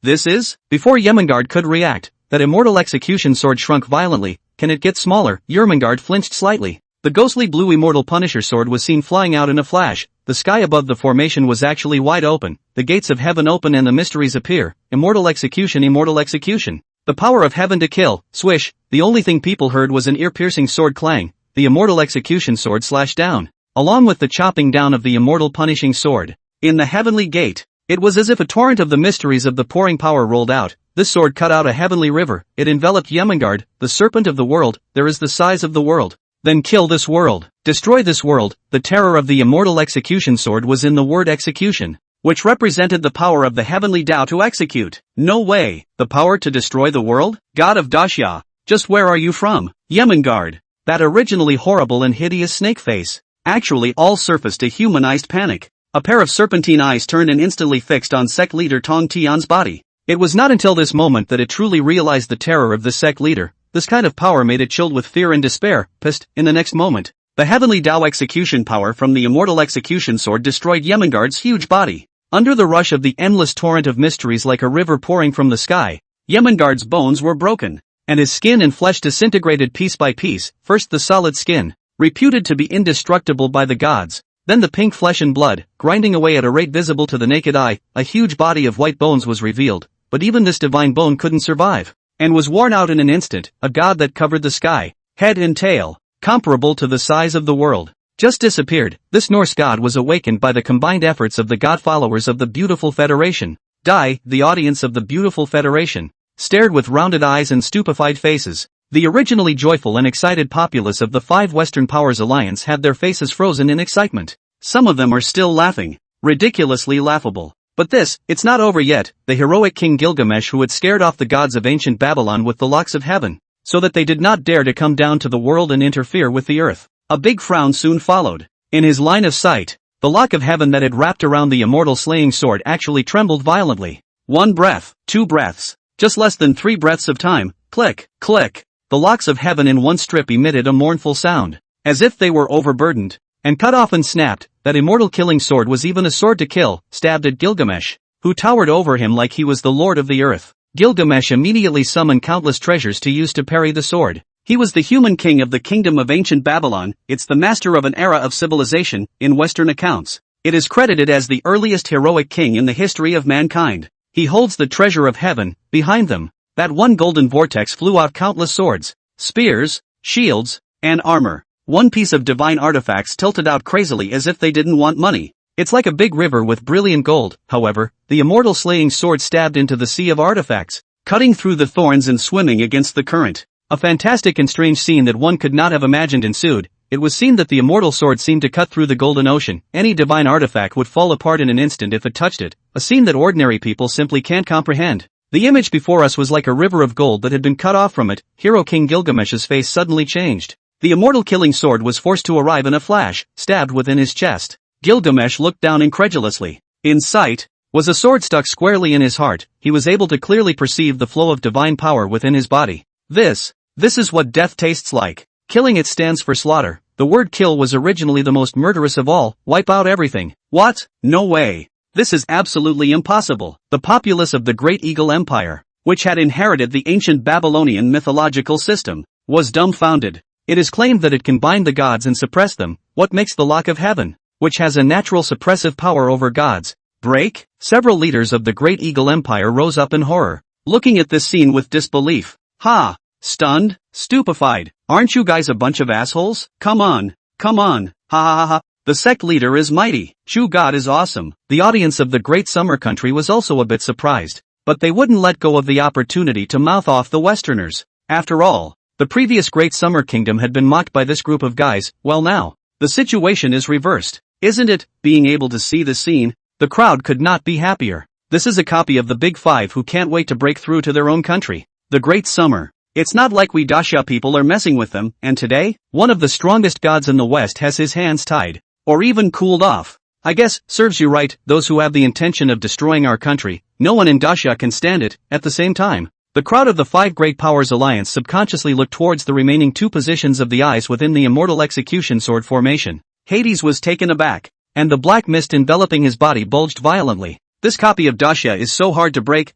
This is? Before Yemengard could react, that immortal execution sword shrunk violently. Can it get smaller? Yemengard flinched slightly. The ghostly blue immortal Punisher sword was seen flying out in a flash. The sky above the formation was actually wide open. The gates of heaven open and the mysteries appear. Immortal execution, immortal execution. The power of heaven to kill. Swish. The only thing people heard was an ear-piercing sword clang. The immortal execution sword slashed down, along with the chopping down of the immortal punishing sword. In the heavenly gate, it was as if a torrent of the mysteries of the pouring power rolled out. This sword cut out a heavenly river. It enveloped Yemengard, the serpent of the world. There is the size of the world. Then kill this world. Destroy this world. The terror of the immortal execution sword was in the word execution, which represented the power of the heavenly Tao to execute. No way. The power to destroy the world? God of Daxia, just where are you from? Yemengard. That originally horrible and hideous snake face actually all surfaced a humanized panic. A pair of serpentine eyes turned and instantly fixed on Sect leader Tong Tian's body. It was not until this moment that it truly realized the terror of the Sect leader. This kind of power made it chilled with fear and despair. Pissed, in the next moment, the heavenly Tao execution power from the immortal execution sword destroyed Yemengard's huge body. Under the rush of the endless torrent of mysteries like a river pouring from the sky, Yemengard's bones were broken, and his skin and flesh disintegrated piece by piece. First the solid skin, reputed to be indestructible by the gods, then the pink flesh and blood, grinding away at a rate visible to the naked eye. A huge body of white bones was revealed, but even this divine bone couldn't survive, and was worn out in an instant. A god that covered the sky, head and tail, comparable to the size of the world, just disappeared. This Norse god was awakened by the combined efforts of the god followers of the Beautiful Federation. The audience of the Beautiful Federation stared with rounded eyes and stupefied faces. The originally joyful and excited populace of the 5 Western Powers Alliance had their faces frozen in excitement. Some of them are still laughing, ridiculously laughable. But it's not over yet. The heroic King Gilgamesh, who had scared off the gods of ancient Babylon with the locks of heaven, so that they did not dare to come down to the world and interfere with the earth. A big frown soon followed. In his line of sight, the lock of heaven that had wrapped around the immortal slaying sword actually trembled violently. 1 breath, 2 breaths, just less than 3 breaths of time. Click, click. The locks of heaven in one strip emitted a mournful sound, as if they were overburdened, and cut off and snapped. That immortal killing sword was even a sword to kill, stabbed at Gilgamesh, who towered over him like he was the lord of the earth. Gilgamesh immediately summoned countless treasures to use to parry the sword. He was the human king of the kingdom of ancient Babylon. It's the master of an era of civilization. In Western accounts, it is credited as the earliest heroic king in the history of mankind. He holds the treasure of heaven. Behind them, That one golden vortex flew out countless swords, spears, shields, and armor. One piece of divine artifacts tilted out crazily as if they didn't want money. It's like a big river with brilliant gold. However, the immortal slaying sword stabbed into the sea of artifacts, cutting through the thorns and swimming against the current. A fantastic and strange scene that one could not have imagined ensued. It was seen that the immortal sword seemed to cut through the golden ocean. Any divine artifact would fall apart in an instant if it touched it, a scene that ordinary people simply can't comprehend. The image before us was like a river of gold that had been cut off from it. Hero King Gilgamesh's face suddenly changed. The immortal killing sword was forced to arrive in a flash, stabbed within his chest. Gilgamesh looked down incredulously. In sight was a sword stuck squarely in his heart. He was able to clearly perceive the flow of divine power within his body. This is what death tastes like. Killing, it stands for slaughter. The word kill was originally the most murderous of all. Wipe out everything. What? No way. This is absolutely impossible. The populace of the Great Eagle Empire, which had inherited the ancient Babylonian mythological system, was dumbfounded. It is claimed that it can bind the gods and suppress them. What makes the lock of heaven, which has a natural suppressive power over gods, break? Several leaders of the Great Eagle Empire rose up in horror, looking at this scene with disbelief. Ha! Stunned? Stupefied. Aren't you guys a bunch of assholes? Come on. Ha ha ha ha. The sect leader is mighty. Chu God is awesome. The audience of the Great Summer Country was also a bit surprised, but they wouldn't let go of the opportunity to mouth off the Westerners. After all, the previous Great Summer Kingdom had been mocked by this group of guys. Well, now the situation is reversed, isn't it? Being able to see the scene, the crowd could not be happier. This is a copy of the Big Five who can't wait to break through to their own country, the Great Summer. It's not like we Dacia people are messing with them, and today, one of the strongest gods in the West has his hands tied, or even cooled off. I guess, serves you right, those who have the intention of destroying our country. No one in Dacia can stand it. At the same time, the crowd of the Five Great Powers Alliance subconsciously looked towards the remaining two positions of the eyes within the immortal execution sword formation. Hades was taken aback, and the black mist enveloping his body bulged violently. This copy of Dacia is so hard to break.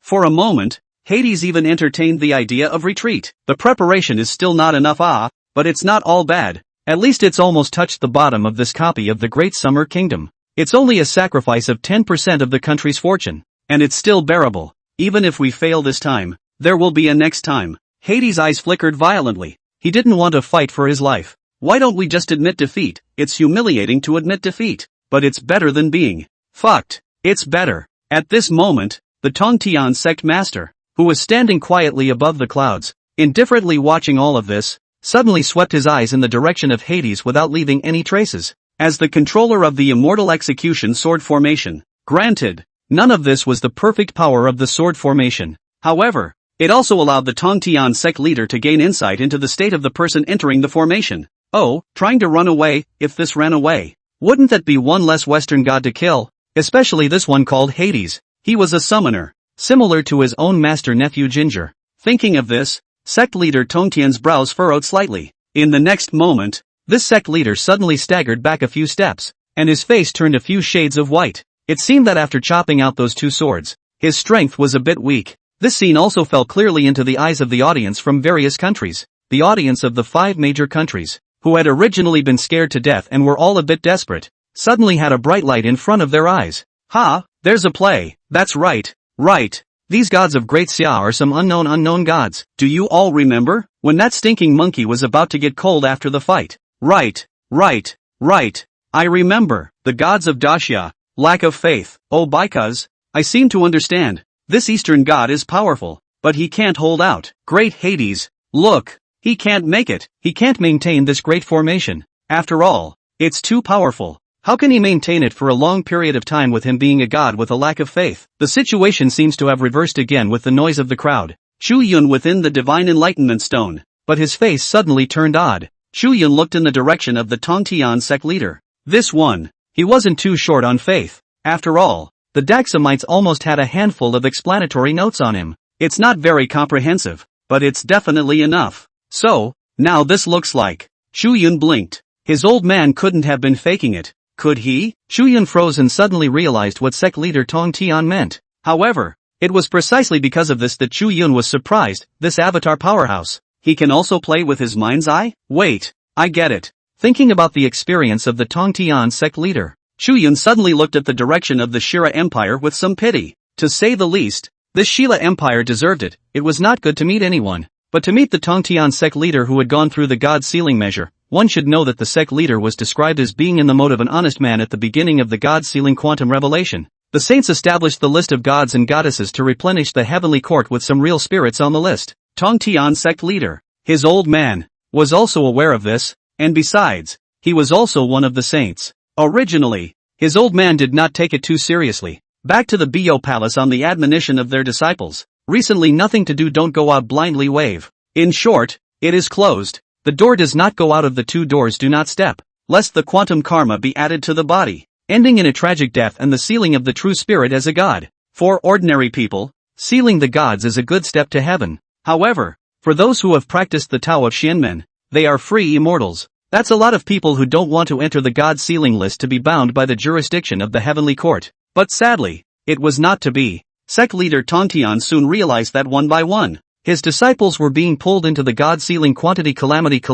For a moment, Hades even entertained the idea of retreat. The preparation is still not enough, but it's not all bad. At least it's almost touched the bottom of this copy of the Great Summer Kingdom. It's only a sacrifice of 10% of the country's fortune, and it's still bearable. Even if we fail this time, there will be a next time. Hades' eyes flickered violently. He didn't want to fight for his life. Why don't we just admit defeat? It's humiliating to admit defeat, but it's better than being fucked. It's better. At this moment, the Tongtian sect master, who was standing quietly above the clouds, indifferently watching all of this, suddenly swept his eyes in the direction of Hades without leaving any traces. As the controller of the immortal execution sword formation, granted, none of this was the perfect power of the sword formation. However, it also allowed the Tongtian sect leader to gain insight into the state of the person entering the formation. Oh, trying to run away. If this ran away, wouldn't that be one less Western god to kill? Especially this one called Hades. He was a summoner, similar to his own master-nephew Ginger. Thinking of this, sect leader Tongtian's brows furrowed slightly. In the next moment, this sect leader suddenly staggered back a few steps, and his face turned a few shades of white. It seemed that after chopping out those two swords, his strength was a bit weak. This scene also fell clearly into the eyes of the audience from various countries. The audience of the 5 major countries, who had originally been scared to death and were all a bit desperate, suddenly had a bright light in front of their eyes. Ha! There's a play. That's right. Right. These gods of Great Xia are some unknown gods. Do you all remember? When that stinking monkey was about to get cold after the fight. Right. I remember. The gods of Dacia. Lack of faith. Oh, because I seem to understand. This Eastern god is powerful, but he can't hold out. Great Hades. Look. He can't make it. He can't maintain this great formation. After all, it's too powerful. How can he maintain it for a long period of time with him being a god with a lack of faith? The situation seems to have reversed again with the noise of the crowd. Chu Yun within the Divine Enlightenment Stone. But his face suddenly turned odd. Chu Yun looked in the direction of the Tongtian sect leader. This one. He wasn't too short on faith. After all, the Daxamites almost had a handful of explanatory notes on him. It's not very comprehensive, but it's definitely enough. So, now this looks like. Chu Yun blinked. His old man couldn't have been faking it. Could he? Chu Yun froze and suddenly realized what sect leader Tongtian meant. However, it was precisely because of this that Chu Yun was surprised. This avatar powerhouse. He can also play with his mind's eye? Wait, I get it. Thinking about the experience of the Tongtian sect leader, Chu Yun suddenly looked at the direction of the Shira Empire with some pity. To say the least, This Sheila Empire deserved it. It was not good to meet anyone, but to meet the Tongtian sect leader who had gone through the God sealing measure. One should know that the sect leader was described as being in the mode of an honest man at the beginning of the God sealing quantum revelation. The saints established the list of gods and goddesses to replenish the heavenly court with some real spirits on the list. Tongtian sect leader, his old man, was also aware of this, and besides, he was also one of the saints. Originally, his old man did not take it too seriously. Back to the Bo Palace on the admonition of their disciples. Recently nothing to do, don't go out blindly wave. In short, it is closed. The door does not go out of the two doors, do not step, lest the quantum karma be added to the body, ending in a tragic death and the sealing of the true spirit as a god. For ordinary people, sealing the gods is a good step to heaven. However, for those who have practiced the Tao of Xianmen, they are free immortals. That's a lot of people who don't want to enter the god sealing list to be bound by the jurisdiction of the heavenly court. But sadly, it was not to be. Sect leader Tongtian soon realized that one by one, his disciples were being pulled into the god sealing quantity calamity,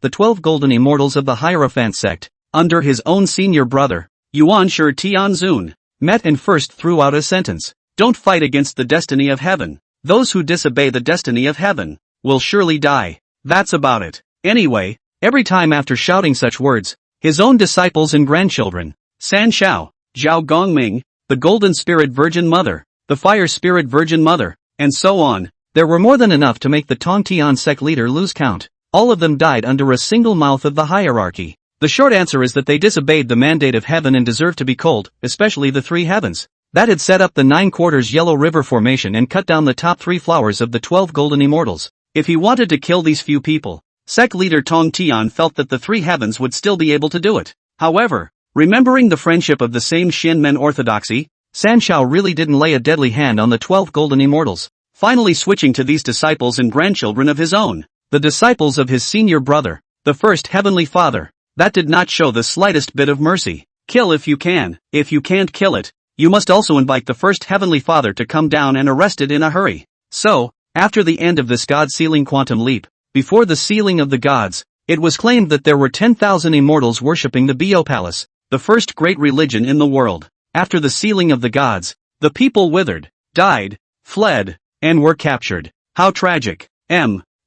the 12 golden immortals of the Hierophant sect, under his own senior brother, Yuan Shi Tianzun, met and first threw out a sentence. Don't fight against the destiny of heaven. Those who disobey the destiny of heaven will surely die. That's about it. Anyway, every time after shouting such words, his own disciples and grandchildren, San Shao, Zhao Gongming, the Golden Spirit Virgin Mother, the Fire Spirit Virgin Mother, and so on, there were more than enough to make the Tongtian sect leader lose count. All of them died under a single mouth of the hierarchy. The short answer is that they disobeyed the mandate of heaven and deserved to be cold, especially the three heavens. That had set up the 9/4 Yellow River formation and cut down the top 3 flowers of the 12 golden immortals. If he wanted to kill these few people, sect leader Tongtian felt that the 3 heavens would still be able to do it. However, remembering the friendship of the same Xianmen orthodoxy, San Shao really didn't lay a deadly hand on the 12 golden immortals, finally switching to these disciples and grandchildren of his own, the disciples of his senior brother, the first heavenly father. That did not show the slightest bit of mercy. Kill if you can. If you can't kill it, you must also invite the first heavenly father to come down and arrest it in a hurry. So, after the end of this god-sealing quantum leap, before the sealing of the gods, it was claimed that there were 10,000 immortals worshipping the Bo Palace, the first great religion in the world. After the sealing of the gods, the people withered, died, fled, and were captured. How tragic.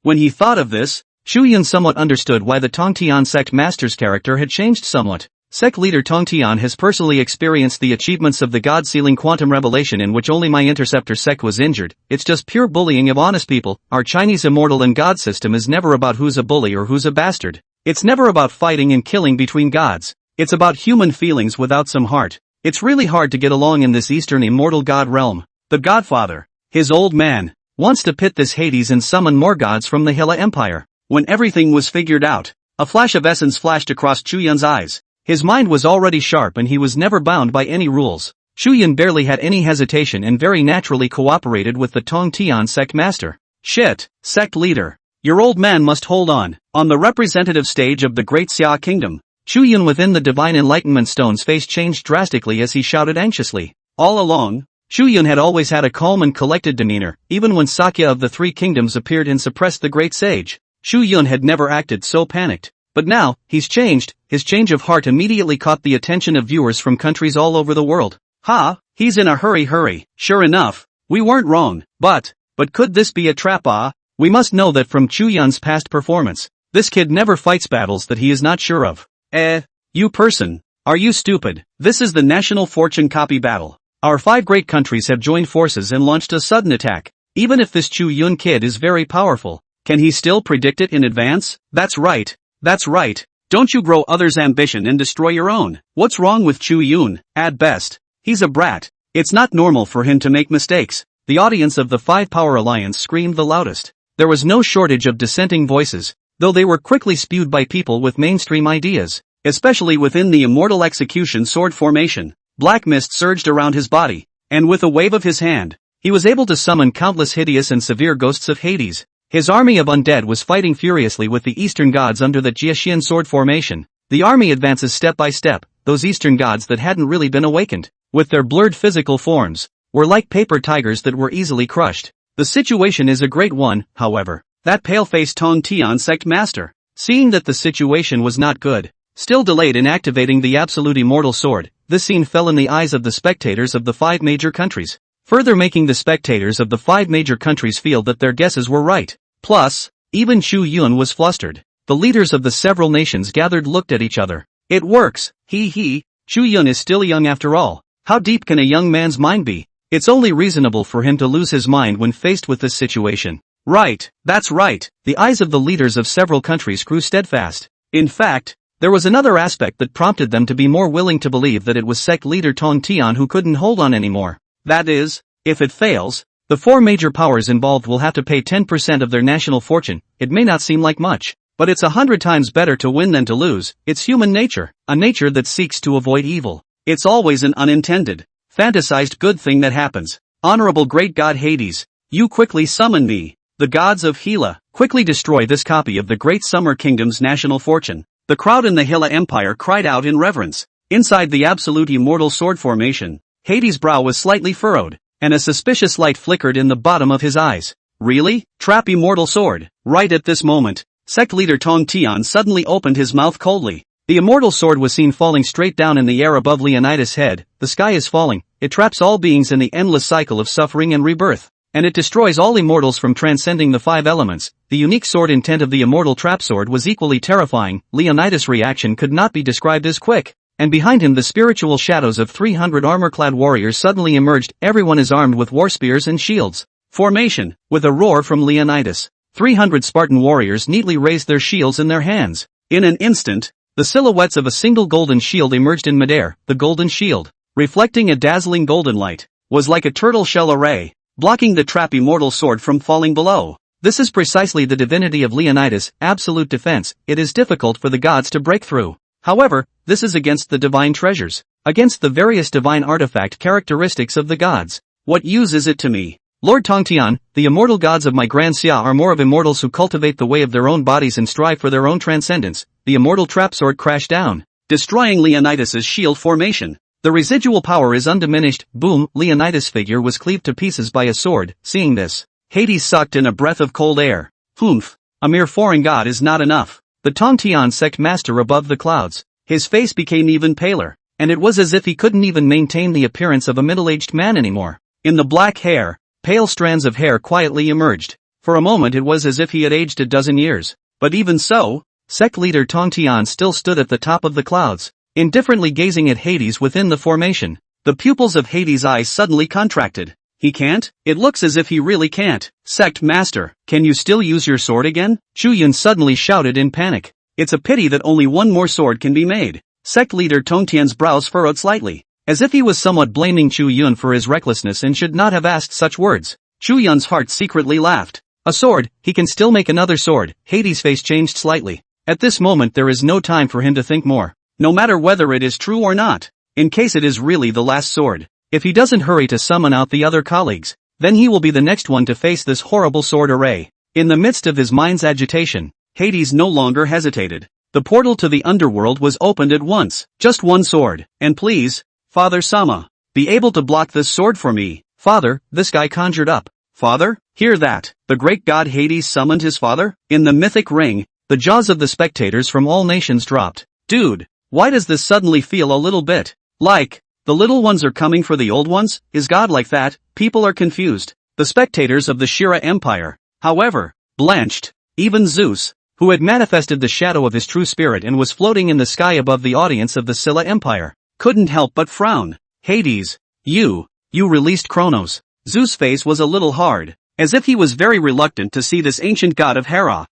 When he thought of this, Chu Yun somewhat understood why the Tongtian sect master's character had changed somewhat. Sect leader Tongtian has personally experienced the achievements of the god-sealing quantum revelation in which only my interceptor sect was injured. It's just pure bullying of honest people. Our Chinese immortal and god system is never about who's a bully or who's a bastard. It's never about fighting and killing between gods. It's about human feelings without some heart. It's really hard to get along in this eastern immortal god realm. The godfather, his old man, wants to pit this Hades and summon more gods from the Hilla Empire. When everything was figured out, a flash of essence flashed across Chu Yun's eyes. His mind was already sharp and he was never bound by any rules. Chu Yun barely had any hesitation and very naturally cooperated with the Tongtian sect master. Shit, sect leader. Your old man must hold on. On the representative stage of the Great Xia Kingdom, Chu Yun within the Divine Enlightenment Stone's face changed drastically as he shouted anxiously. All along, Chu Yun had always had a calm and collected demeanor, even when Sakya of the Three Kingdoms appeared and suppressed the great sage. Chu Yun had never acted so panicked. But now, he's changed. His change of heart immediately caught the attention of viewers from countries all over the world. He's in a hurry. Sure enough, we weren't wrong. But could this be a trap? We must know that from Chu Yun's past performance. This kid never fights battles that he is not sure of. You person, are you stupid? This is the national fortune copy battle. Our 5 great countries have joined forces and launched a sudden attack. Even if this Chu Yun kid is very powerful, can he still predict it in advance? That's right. Don't you grow others' ambition and destroy your own. What's wrong with Chu Yun? At best, he's a brat. It's not normal for him to make mistakes. The audience of the 5 Power Alliance screamed the loudest. There was no shortage of dissenting voices, though they were quickly spewed by people with mainstream ideas, especially within the Immortal Execution Sword formation. Black mist surged around his body, and with a wave of his hand, he was able to summon countless hideous and severe ghosts of Hades. His army of undead was fighting furiously with the eastern gods under the Jiaxian sword formation. The army advances step by step. Those eastern gods that hadn't really been awakened, with their blurred physical forms, were like paper tigers that were easily crushed. The situation is a great one, however. That pale-faced Tongtian sect master, seeing that the situation was not good, still delayed in activating the absolute immortal sword. this scene fell in the eyes of the spectators of the 5 major countries, further making the spectators of the 5 major countries feel that their guesses were right. Plus, even Chu Yun was flustered. The leaders of the several nations gathered looked at each other. It works, he. Chu Yun is still young after all. How deep can a young man's mind be? It's only reasonable for him to lose his mind when faced with this situation. Right, that's right. The eyes of the leaders of several countries grew steadfast. In fact, there was another aspect that prompted them to be more willing to believe that it was Sect leader Tong Tian who couldn't hold on anymore. That is, if it fails, the 4 major powers involved will have to pay 10% of their national fortune. It may not seem like much, but it's 100 times better to win than to lose. It's human nature, a nature that seeks to avoid evil. It's always an unintended, fantasized good thing that happens. Honorable great god Hades, you quickly summon me. The gods of Hela, quickly destroy this copy of the Great Summer Kingdom's national fortune. The crowd in the Hela Empire cried out in reverence. Inside the absolute immortal sword formation, Hades' brow was slightly furrowed, and a suspicious light flickered in the bottom of his eyes. Really? Trap immortal sword? Right at this moment, Sect leader Tong Tian suddenly opened his mouth coldly. The immortal sword was seen falling straight down in the air above Leonidas' head. The sky is falling, it traps all beings in the endless cycle of suffering and rebirth, and it destroys all immortals from transcending the 5 elements. The unique sword intent of the immortal trap sword was equally terrifying. Leonidas' reaction could not be described as quick, and behind him the spiritual shadows of 300 armor-clad warriors suddenly emerged. Everyone is armed with war spears and shields. Formation, with a roar from Leonidas, 300 Spartan warriors neatly raised their shields in their hands. In an instant, the silhouettes of a single golden shield emerged in midair. The golden shield, reflecting a dazzling golden light, was like a turtle shell array, blocking the trap immortal sword from falling below. This is precisely the divinity of Leonidas, absolute defense. It is difficult for the gods to break through. However, this is against the divine treasures, against the various divine artifact characteristics of the gods. What use is it to me? Lord Tongtian, the immortal gods of my Grand Xia are more of immortals who cultivate the way of their own bodies and strive for their own transcendence. The immortal trap sword crashed down, destroying Leonidas's shield formation. The residual power is undiminished. Boom! Leonidas' figure was cleaved to pieces by a sword. Seeing this, Hades sucked in a breath of cold air. Humph! A mere foreign god is not enough. The Tongtian sect master above the clouds, his face became even paler, and it was as if he couldn't even maintain the appearance of a middle-aged man anymore. In the black hair, pale strands of hair quietly emerged. For a moment it was as if he had aged a dozen years. But even so, sect leader Tongtian still stood at the top of the clouds, indifferently gazing at Hades within the formation. The pupils of Hades' eyes suddenly contracted. He can't? It looks as if he really can't. Sect master, can you still use your sword again? Chu Yun suddenly shouted in panic. It's a pity that only one more sword can be made. Sect leader Tongtian's brows furrowed slightly, as if he was somewhat blaming Chu Yun for his recklessness and should not have asked such words. Chu Yun's heart secretly laughed. A sword, he can still make another sword. Hades' face changed slightly. At this moment there is no time for him to think more. No matter whether it is true or not, in case it is really the last sword, if he doesn't hurry to summon out the other colleagues, then he will be the next one to face this horrible sword array. In the midst of his mind's agitation, Hades no longer hesitated. The portal to the underworld was opened at once. Just one sword, and please, Father Sama, be able to block this sword for me. Father, this guy conjured up. Father? Hear that? The great god Hades summoned his father? In the mythic ring, the jaws of the spectators from all nations dropped. Dude, why does this suddenly feel a little bit like the little ones are coming for the old ones? Is God like that? People are confused. The spectators of the Shira Empire, however, blanched. Even Zeus, who had manifested the shadow of his true spirit and was floating in the sky above the audience of the Scylla Empire, couldn't help but frown. Hades, you released Kronos. Zeus' face was a little hard, as if he was very reluctant to see this ancient god of Hera.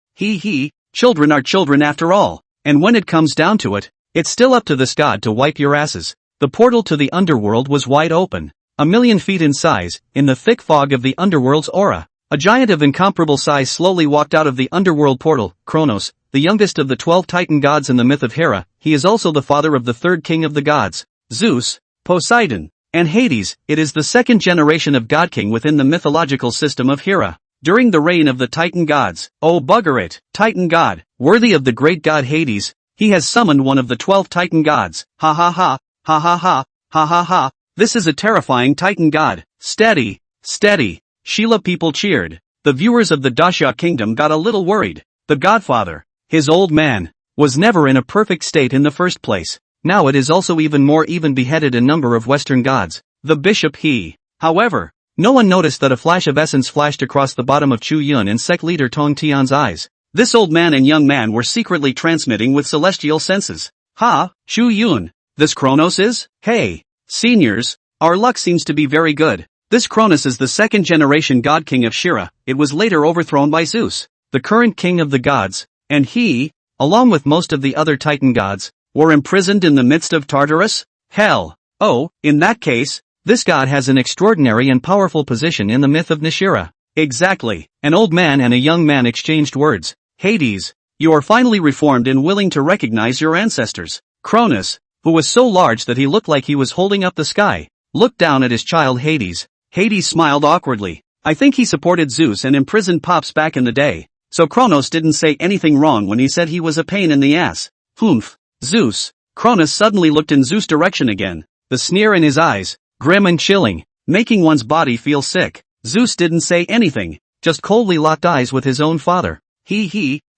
Children are children after all, and when it comes down to it, it's still up to this god to wipe your asses. The portal to the underworld was wide open, 1,000,000 feet in size. In the thick fog of the underworld's aura, a giant of incomparable size slowly walked out of the underworld portal. Kronos, the youngest of the 12 Titan gods in the myth of Hera, he is also the father of the third king of the gods, Zeus, Poseidon, and Hades. It is the second generation of god king within the mythological system of Hera, during the reign of the Titan gods. Oh bugger it, Titan god, worthy of the great god Hades, he has summoned one of the 12 Titan gods. Ha ha ha, ha ha ha, ha ha ha, this is a terrifying Titan god. Steady, steady. Sheila people cheered. The viewers of the Dasha kingdom got a little worried. The godfather, his old man, was never in a perfect state in the first place. Now it is also even more even beheaded a number of Western gods. The bishop he. However, no one noticed that a flash of essence flashed across the bottom of Chu Yun and sect leader Tong Tian's eyes. This old man and young man were secretly transmitting with celestial senses. Ha, Chu Yun. This Kronos is? Hey, seniors, our luck seems to be very good. This Kronos is the second generation god king of Shira. It was later overthrown by Zeus, the current king of the gods, and he, along with most of the other Titan gods, were imprisoned in the midst of Tartarus? Hell. Oh, in that case, this god has an extraordinary and powerful position in the myth of Nishira. Exactly. An old man and a young man exchanged words. Hades, you are finally reformed and willing to recognize your ancestors. Kronos, who was so large that he looked like he was holding up the sky, looked down at his child Hades. Hades smiled awkwardly. I think he supported Zeus and imprisoned Pops back in the day, so Kronos didn't say anything wrong when he said he was a pain in the ass. Humph. Zeus. Kronos suddenly looked in Zeus' direction again, the sneer in his eyes, grim and chilling, making one's body feel sick. Zeus didn't say anything, just coldly locked eyes with his own father.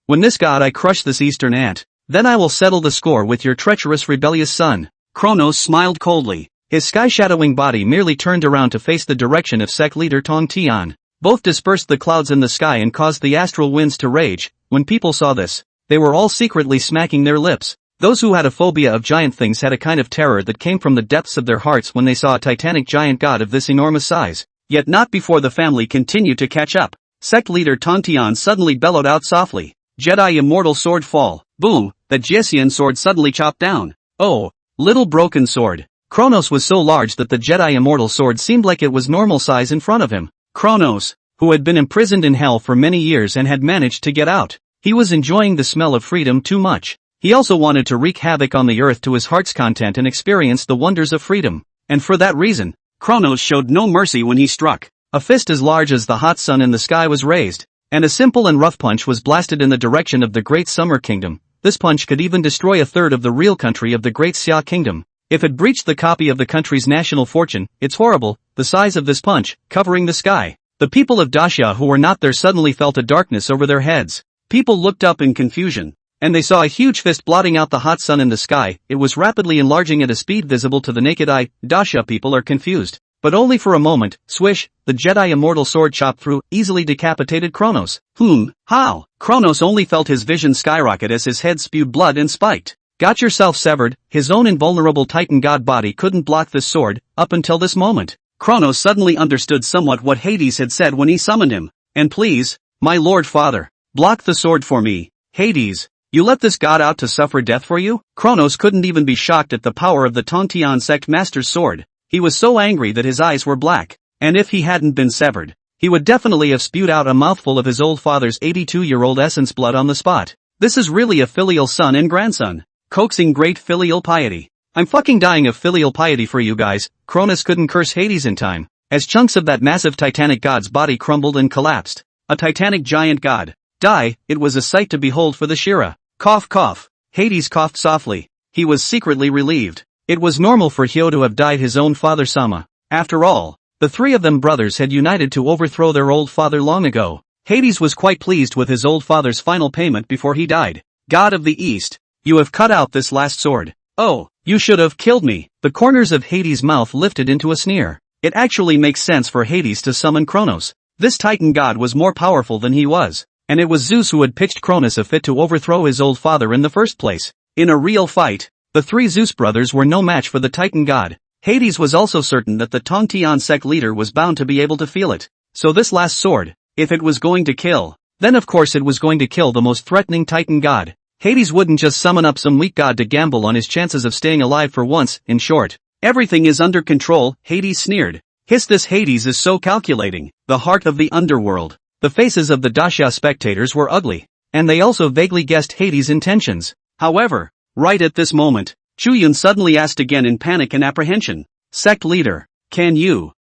When this god I crush this eastern ant, then I will settle the score with your treacherous rebellious son. Kronos smiled coldly. His sky-shadowing body merely turned around to face the direction of sect leader Tong Tian. Both dispersed the clouds in the sky and caused the astral winds to rage. When people saw this, they were all secretly smacking their lips. Those who had a phobia of giant things had a kind of terror that came from the depths of their hearts when they saw a titanic giant god of this enormous size. Yet not before the family continued to catch up. Sect leader Tong Tian suddenly bellowed out softly. Jedi immortal sword fall. Boom, that Jiesian sword suddenly chopped down. Oh, little broken sword. Kronos was so large that the Jedi immortal sword seemed like it was normal size in front of him. Kronos, who had been imprisoned in hell for many years and had managed to get out. He was enjoying the smell of freedom too much. He also wanted to wreak havoc on the earth to his heart's content and experience the wonders of freedom. And for that reason, Kronos showed no mercy when he struck. A fist as large as the hot sun in the sky was raised, and a simple and rough punch was blasted in the direction of the Great Summer Kingdom. This punch could even destroy a third of the real country of the Great Xia Kingdom. If it breached the copy of the country's national fortune, it's horrible, the size of this punch, covering the sky. The people of Daxia who were not there suddenly felt a darkness over their heads. People looked up in confusion, and they saw a huge fist blotting out the hot sun in the sky. It was rapidly enlarging at a speed visible to the naked eye. Daxia people are confused. But only for a moment. Swish, the Jedi immortal sword chopped through, easily decapitated Kronos. How? Kronos only felt his vision skyrocket as his head spewed blood and spiked. Got yourself severed. His own invulnerable Titan god body couldn't block this sword, up until this moment. Kronos suddenly understood somewhat what Hades had said when he summoned him. And please, my lord father, block the sword for me. Hades, you let this god out to suffer death for you? Kronos couldn't even be shocked at the power of the Tong Tian sect master's sword. He was so angry that his eyes were black, and if he hadn't been severed, he would definitely have spewed out a mouthful of his old father's 82-year-old essence blood on the spot. This is really a filial son and grandson, coaxing great filial piety. I'm fucking dying of filial piety for you guys. Kronos couldn't curse Hades in time, as chunks of that massive titanic god's body crumbled and collapsed. A titanic giant god. Die, it was a sight to behold for the Shira. Cough cough. Hades coughed softly. He was secretly relieved. It was normal for Hyo to have died his own father Sama. After all, the three of them brothers had united to overthrow their old father long ago. Hades was quite pleased with his old father's final payment before he died. God of the East, you have cut out this last sword. Oh, you should have killed me. The corners of Hades' mouth lifted into a sneer. It actually makes sense for Hades to summon Kronos. This Titan god was more powerful than he was, and it was Zeus who had pitched Kronos a fit to overthrow his old father in the first place. In a real fight, the three Zeus brothers were no match for the Titan god. Hades was also certain that the Tong Tian sect leader was bound to be able to feel it. So this last sword, if it was going to kill, then of course it was going to kill the most threatening Titan god. Hades wouldn't just summon up some weak god to gamble on his chances of staying alive for once. In short, everything is under control, Hades sneered. Hiss, this Hades is so calculating. The heart of the underworld. The faces of the Daxia spectators were ugly, and they also vaguely guessed Hades' intentions. However, right at this moment, Chu Yun suddenly asked again in panic and apprehension. Sect leader, can you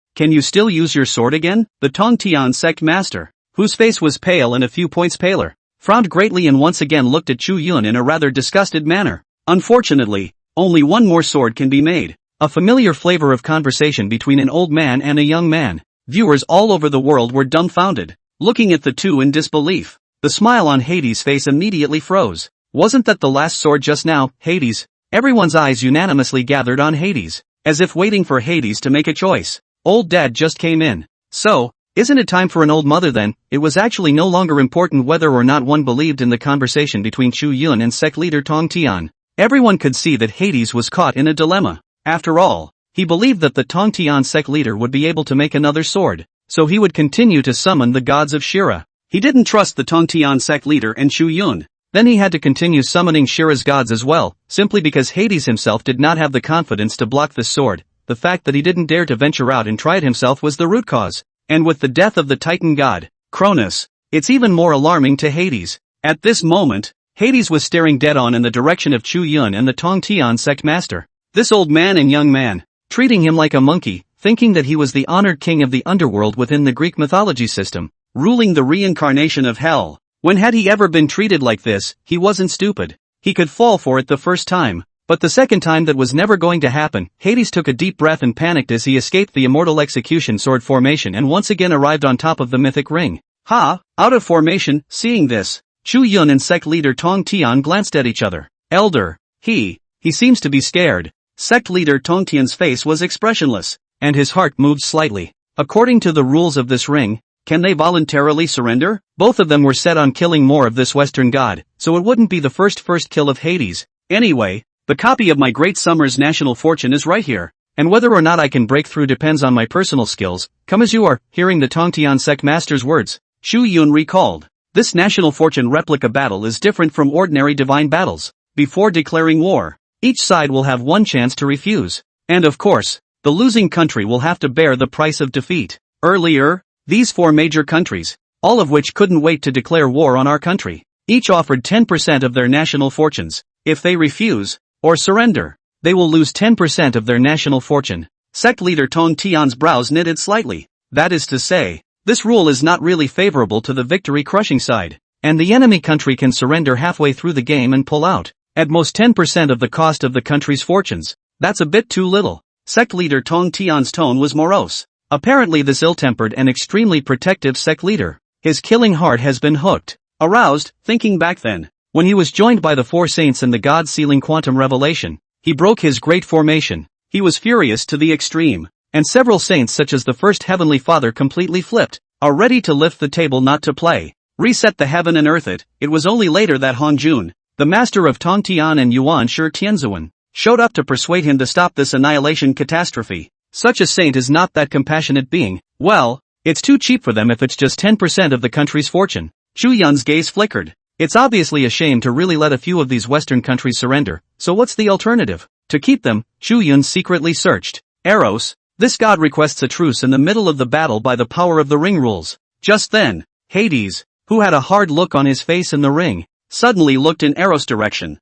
still use your sword again? The Tong Tian sect master, whose face was pale and a few points paler, frowned greatly and once again looked at Chu Yun in a rather disgusted manner. Unfortunately, only one more sword can be made. A familiar flavor of conversation between an old man and a young man. Viewers all over the world were dumbfounded, looking at the two in disbelief. The smile on Hades' face immediately froze. Wasn't that the last sword just now? Hades, Everyone's eyes unanimously gathered on Hades, as if waiting for Hades to make a choice. Old Dad just came in. So, isn't it time for an old mother then? It was actually no longer important whether or not one believed in the conversation between Chu Yun and Sect leader Tong Tian. Everyone could see that Hades was caught in a dilemma. After all, he believed that the Tong Tian Sect leader would be able to make another sword, so he would continue to summon the gods of Shira. He didn't trust the Tong Tian Sect leader and Chu Yun. Then he had to continue summoning Shira's gods as well, simply because Hades himself did not have the confidence to block this sword. The fact that he didn't dare to venture out and try it himself was the root cause. And with the death of the Titan god, Cronus, it's even more alarming to Hades. At this moment, Hades was staring dead on in the direction of Chu Yun and the Tong Tian Sect master. This old man and young man, treating him like a monkey, thinking that he was the honored king of the underworld within the Greek mythology system, ruling the reincarnation of hell. When had he ever been treated like this? He wasn't stupid. He could fall for it the first time. But the second time that was never going to happen. Hades took a deep breath and panicked as he escaped the immortal execution sword formation and once again arrived on top of the mythic ring. Ha! Out of formation. Seeing this, Chu Yun and Sect leader Tong Tian glanced at each other. Elder, he seems to be scared. Sect leader Tong Tian's face was expressionless, and his heart moved slightly. According to the rules of this ring, can they voluntarily surrender? Both of them were set on killing more of this Western god, so it wouldn't be the first kill of Hades. Anyway, the copy of my Great Summer's national fortune is right here, and whether or not I can break through depends on my personal skills. Come as you are. Hearing the Tong Tian Sect master's words, Chu Yun recalled, this national fortune replica battle is different from ordinary divine battles. Before declaring war, each side will have one chance to refuse. And of course, the losing country will have to bear the price of defeat. Earlier, these 4 major countries, all of which couldn't wait to declare war on our country, each offered 10% of their national fortunes. If they refuse, or surrender, they will lose 10% of their national fortune. Sect leader Tong Tian's brows knitted slightly. That is to say, this rule is not really favorable to the victory-crushing side, and the enemy country can surrender halfway through the game and pull out. At most 10% of the cost of the country's fortunes. That's a bit too little. Sect leader Tong Tian's tone was morose. Apparently this ill-tempered and extremely protective sect leader, his killing heart has been hooked. Aroused, thinking back then, when he was joined by the 4 saints in the God-sealing quantum revelation, he broke his great formation. He was furious to the extreme, and several saints such as the first heavenly father completely flipped, are ready to lift the table not to play, reset the heaven and earth it. It was only later that Han Jun, the master of Tong Tian and Yuan Shi Tianzuan, showed up to persuade him to stop this annihilation catastrophe. Such a saint is not that compassionate being. Well, it's too cheap for them if it's just 10% of the country's fortune. Chu Yun's gaze flickered. It's obviously a shame to really let a few of these Western countries surrender, so what's the alternative? To keep them, Chu Yun secretly searched. Eros, this god requests a truce in the middle of the battle by the power of the ring rules. Just then, Hades, who had a hard look on his face in the ring, suddenly looked in Eros' direction.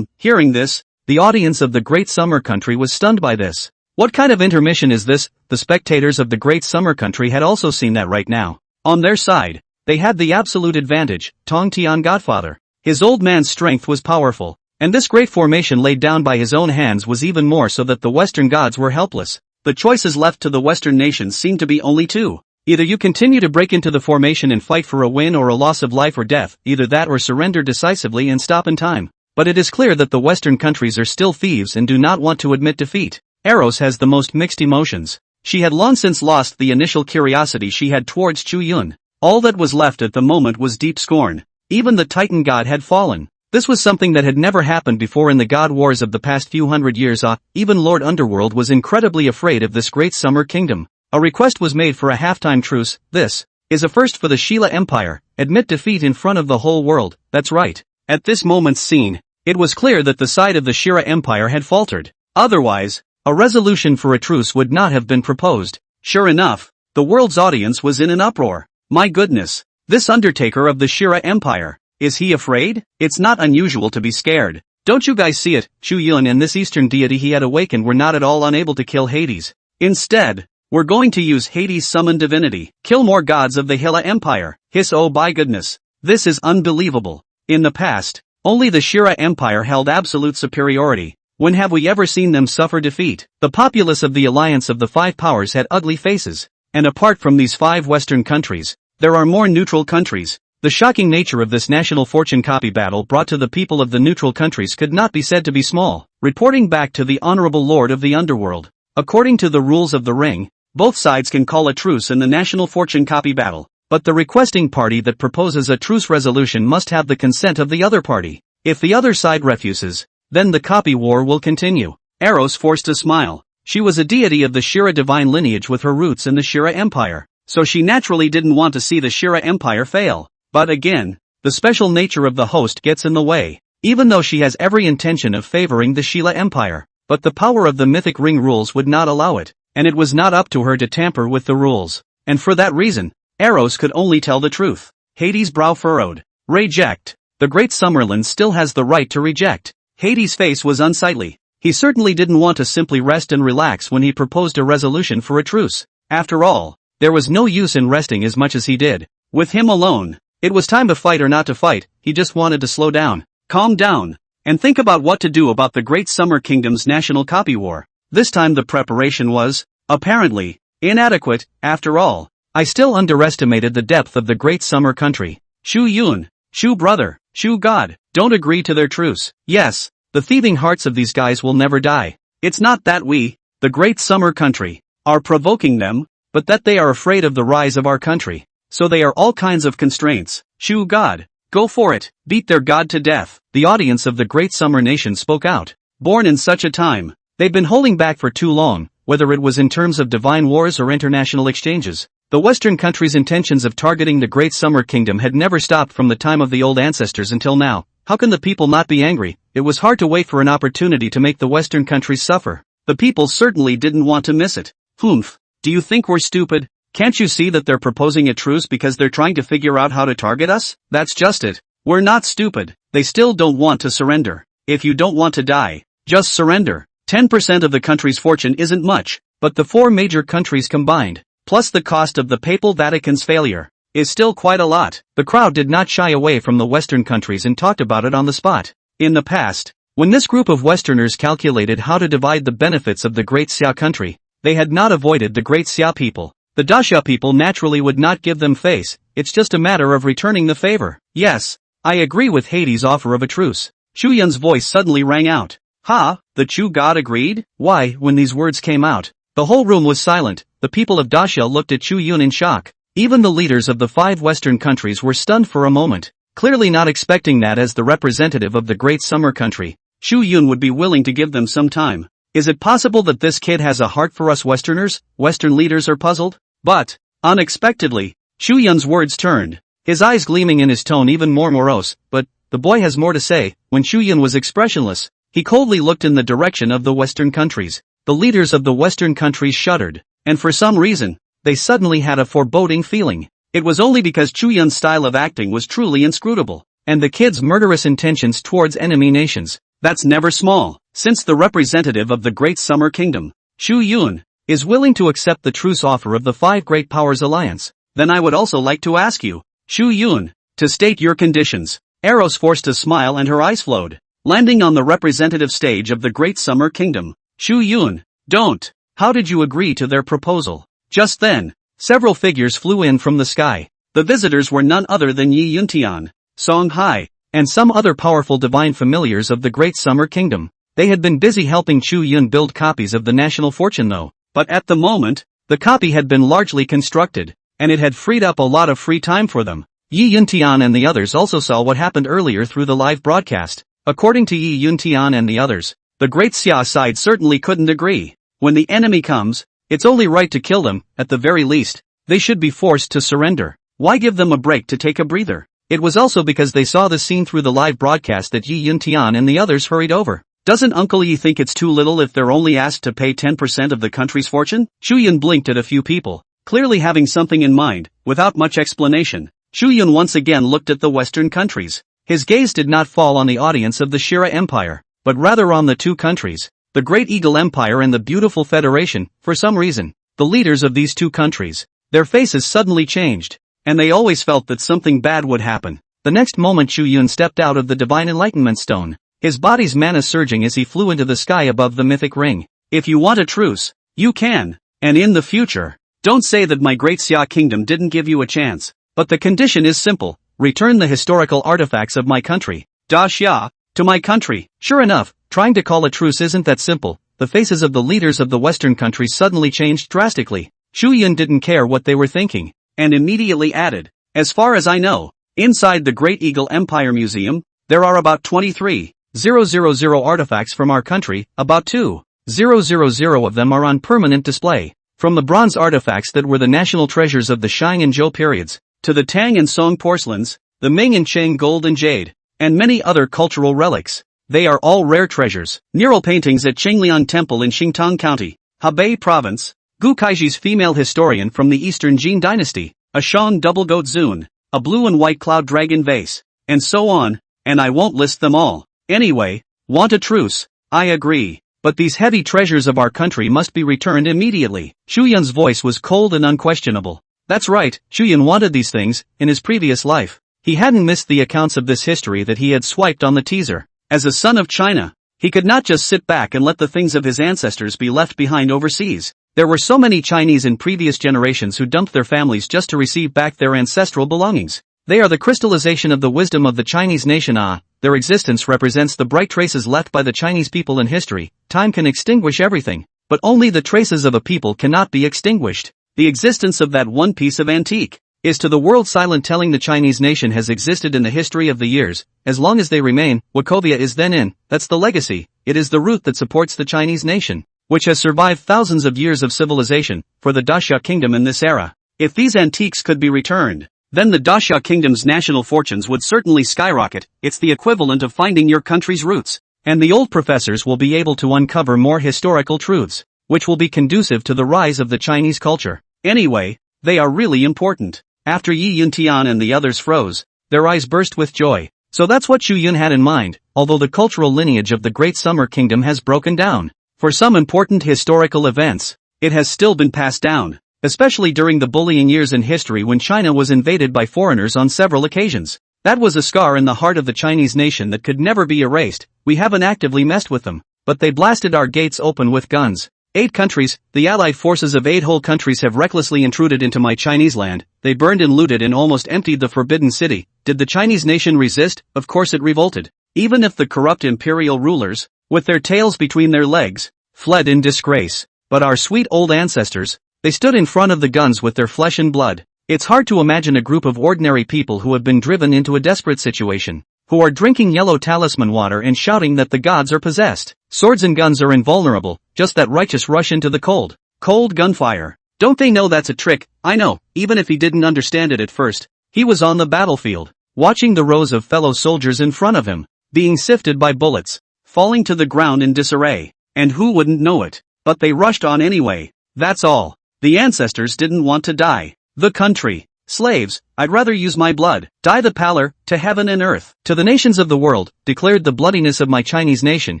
Hearing this, the audience of the Great Summer Country was stunned by this. What kind of intermission is this? The spectators of the Great Summer Country had also seen that right now. On their side, they had the absolute advantage. Tong Tian Godfather. His old man's strength was powerful, and this great formation laid down by his own hands was even more so that the Western gods were helpless. The choices left to the Western nations seemed to be only 2. Either you continue to break into the formation and fight for a win or a loss of life or death, either that or surrender decisively and stop in time. But it is clear that the Western countries are still thieves and do not want to admit defeat. Eros has the most mixed emotions. She had long since lost the initial curiosity she had towards Chu Yun. All that was left at the moment was deep scorn. Even the Titan god had fallen. This was something that had never happened before in the god wars of the past few hundred years. Even Lord Underworld was incredibly afraid of this great summer kingdom. A request was made for a halftime truce. This is a first for the Sheila Empire. Admit defeat in front of the whole world. That's right. At this moment's scene, it was clear that the side of the Shira Empire had faltered. Otherwise, a resolution for a truce would not have been proposed. Sure enough, the world's audience was in an uproar. My goodness, this Undertaker of the Shira Empire, is he afraid? It's not unusual to be scared. Don't you guys see it? Chu Yun and this Eastern deity he had awakened were not at all unable to kill Hades. Instead, we're going to use Hades' summoned divinity. Kill more gods of the Hilla Empire. Hiss, oh by goodness. This is unbelievable. In the past, only the Shira Empire held absolute superiority. When have we ever seen them suffer defeat? The populace of the alliance of the 5 powers had ugly faces. And apart from these 5 Western countries, there are more neutral countries. The shocking nature of this national fortune copy battle brought to the people of the neutral countries could not be said to be small. Reporting back to the Honorable Lord of the Underworld. According to the rules of the ring, both sides can call a truce in the national fortune copy battle, but the requesting party that proposes a truce resolution must have the consent of the other party. If the other side refuses, then the copy war will continue. Eros forced a smile. She was a deity of the Shira divine lineage with her roots in the Shira Empire, so she naturally didn't want to see the Shira Empire fail. But again, the special nature of the host gets in the way, even though she has every intention of favoring the Shila Empire. But the power of the mythic ring rules would not allow it, and it was not up to her to tamper with the rules. And for that reason, Eros could only tell the truth. Hades' brow furrowed. Reject. The great Summerland still has the right to reject. Hades' face was unsightly. He certainly didn't want to simply rest and relax when he proposed a resolution for a truce. After all, there was no use in resting as much as he did. With him alone, it was time to fight or not to fight. He just wanted to slow down, calm down, and think about what to do about the Great Summer Kingdom's national copy war. This time the preparation was, apparently, inadequate. After all, I still underestimated the depth of the Great Summer country. Chu Yun, Chu brother, Chu god, don't agree to their truce. Yes, the thieving hearts of these guys will never die. It's not that we, the Great Summer country, are provoking them, but that they are afraid of the rise of our country. So they are all kinds of constraints. Chu god, go for it, beat their god to death. The audience of the Great Summer Nation spoke out. Born in such a time, they've been holding back for too long, whether it was in terms of divine wars or international exchanges. The Western countries' intentions of targeting the Great Summer Kingdom had never stopped from the time of the old ancestors until now. How can the people not be angry? It was hard to wait for an opportunity to make the Western countries suffer. The people certainly didn't want to miss it. Humph, do you think we're stupid? Can't you see that they're proposing a truce because they're trying to figure out how to target us? That's just it. We're not stupid. They still don't want to surrender. If you don't want to die, just surrender. 10% of the country's fortune isn't much, but the four major countries combined, plus the cost of the Papal Vatican's failure, is still quite a lot. The crowd did not shy away from the Western countries and talked about it on the spot. In the past, when this group of Westerners calculated how to divide the benefits of the Great Xia country, they had not avoided the Great Xia people. The Daxia people naturally would not give them face. It's just a matter of returning the favor. Yes, I agree with Hades' offer of a truce. Chu Yun's voice suddenly rang out. Ha, the Chu god agreed? Why, when these words came out, the whole room was silent. The people of Daxia looked at Chu Yun in shock. Even the leaders of the 5 Western countries were stunned for a moment, clearly not expecting that as the representative of the Great Summer country, Chu Yun would be willing to give them some time. Is it possible that this kid has a heart for us Westerners? Western leaders are puzzled. But, unexpectedly, Chu Yun's words turned, his eyes gleaming in his tone even more morose. But, the boy has more to say. When Chu Yun was expressionless, he coldly looked in the direction of the Western countries. The leaders of the Western countries shuddered, and for some reason, they suddenly had a foreboding feeling. It was only because Chu Yun's style of acting was truly inscrutable, and the kid's murderous intentions towards enemy nations. That's never small. Since the representative of the Great Summer Kingdom, Chu Yun, is willing to accept the truce offer of the 5 Great Powers Alliance, then I would also like to ask you, Chu Yun, to state your conditions. Eros forced a smile and her eyes flowed, landing on the representative stage of the Great Summer Kingdom. Chu Yun, don't. How did you agree to their proposal? Just then, several figures flew in from the sky. The visitors were none other than Yi Yuntian, Song Hai, and some other powerful divine familiars of the Great Summer Kingdom. They had been busy helping Chu Yun build copies of the national fortune though. But at the moment, the copy had been largely constructed, and it had freed up a lot of free time for them. Yi Yuntian and the others also saw what happened earlier through the live broadcast. According to Yi Yuntian and the others, the Great Xia side certainly couldn't agree. When the enemy comes, it's only right to kill them. At the very least, they should be forced to surrender. Why give them a break to take a breather? It was also because they saw the scene through the live broadcast that Yi Yuntian and the others hurried over. Doesn't Uncle Yi think it's too little if they're only asked to pay 10% of the country's fortune? Chu Yun blinked at a few people, clearly having something in mind. Without much explanation, Chu Yun once again looked at the Western countries. His gaze did not fall on the audience of the Shira Empire, but rather on the 2 countries, the Great Eagle Empire and the Beautiful Federation. For some reason, the leaders of these 2 countries, their faces suddenly changed, and they always felt that something bad would happen. The next moment Chu Yun stepped out of the Divine Enlightenment Stone, his body's mana surging as he flew into the sky above the mythic ring. If you want a truce, you can, and in the future, don't say that my Great Xia Kingdom didn't give you a chance. But the condition is simple, return the historical artifacts of my country. Daxia, to my country. Sure enough, trying to call a truce isn't that simple. The faces of the leaders of the Western countries suddenly changed drastically. Chu Yun didn't care what they were thinking, and immediately added, as far as I know, inside the Great Eagle Empire Museum, there are about 23,000 artifacts from our country, about 2,000 of them are on permanent display. From the bronze artifacts that were the national treasures of the Shang and Zhou periods, to the Tang and Song porcelains, the Ming and Qing gold and jade, and many other cultural relics. They are all rare treasures. Mural paintings at Qingliang Temple in Xingtang County, Hebei Province, Gu Kaiji's female historian from the Eastern Jin Dynasty, a Shang double goat Zun, a blue and white cloud dragon vase, and so on, and I won't list them all. Anyway, want a truce? I agree. But these heavy treasures of our country must be returned immediately. Chu Yun's voice was cold and unquestionable. That's right, Chu Yun wanted these things, in his previous life. He hadn't missed the accounts of this history that he had swiped on the teaser. As a son of China, he could not just sit back and let the things of his ancestors be left behind overseas. There were so many Chinese in previous generations who dumped their families just to receive back their ancestral belongings. They are the crystallization of the wisdom of the Chinese nation. Their existence represents the bright traces left by the Chinese people in history. Time can extinguish everything, but only the traces of a people cannot be extinguished. The existence of that one piece of antique is to the world silent, telling the Chinese nation has existed in the history of the years. As long as they remain, Wachovia is then in. That's the legacy. It is the root that supports the Chinese nation, which has survived thousands of years of civilization, for the Daxia kingdom in this era. If these antiques could be returned, then the Daxia kingdom's national fortunes would certainly skyrocket. It's the equivalent of finding your country's roots. And the old professors will be able to uncover more historical truths, which will be conducive to the rise of the Chinese culture. Anyway, they are really important. After Yi Yuntian and the others froze, their eyes burst with joy. So that's what Chu Yun had in mind, although the cultural lineage of the Great Summer Kingdom has broken down. For some important historical events, it has still been passed down, especially during the bullying years in history when China was invaded by foreigners on several occasions. That was a scar in the heart of the Chinese nation that could never be erased. We haven't actively messed with them, but they blasted our gates open with guns. 8 countries, the allied forces of 8 whole countries have recklessly intruded into my Chinese land. They burned and looted and almost emptied the Forbidden City. Did the Chinese nation resist? Of course it revolted. Even if the corrupt imperial rulers, with their tails between their legs, fled in disgrace. But our sweet old ancestors, they stood in front of the guns with their flesh and blood. It's hard to imagine a group of ordinary people who have been driven into a desperate situation, who are drinking yellow talisman water and shouting that the gods are possessed. Swords and guns are invulnerable, just that righteous rush into the cold gunfire. Don't they know that's a trick? I know, even if he didn't understand it at first. He was on the battlefield, watching the rows of fellow soldiers in front of him, being sifted by bullets, falling to the ground in disarray. And who wouldn't know it? But they rushed on anyway. That's all. The ancestors didn't want to die. The country. Slaves, I'd rather use my blood. Die the pallor, to heaven and earth. To the nations of the world, declared the bloodiness of my Chinese nation.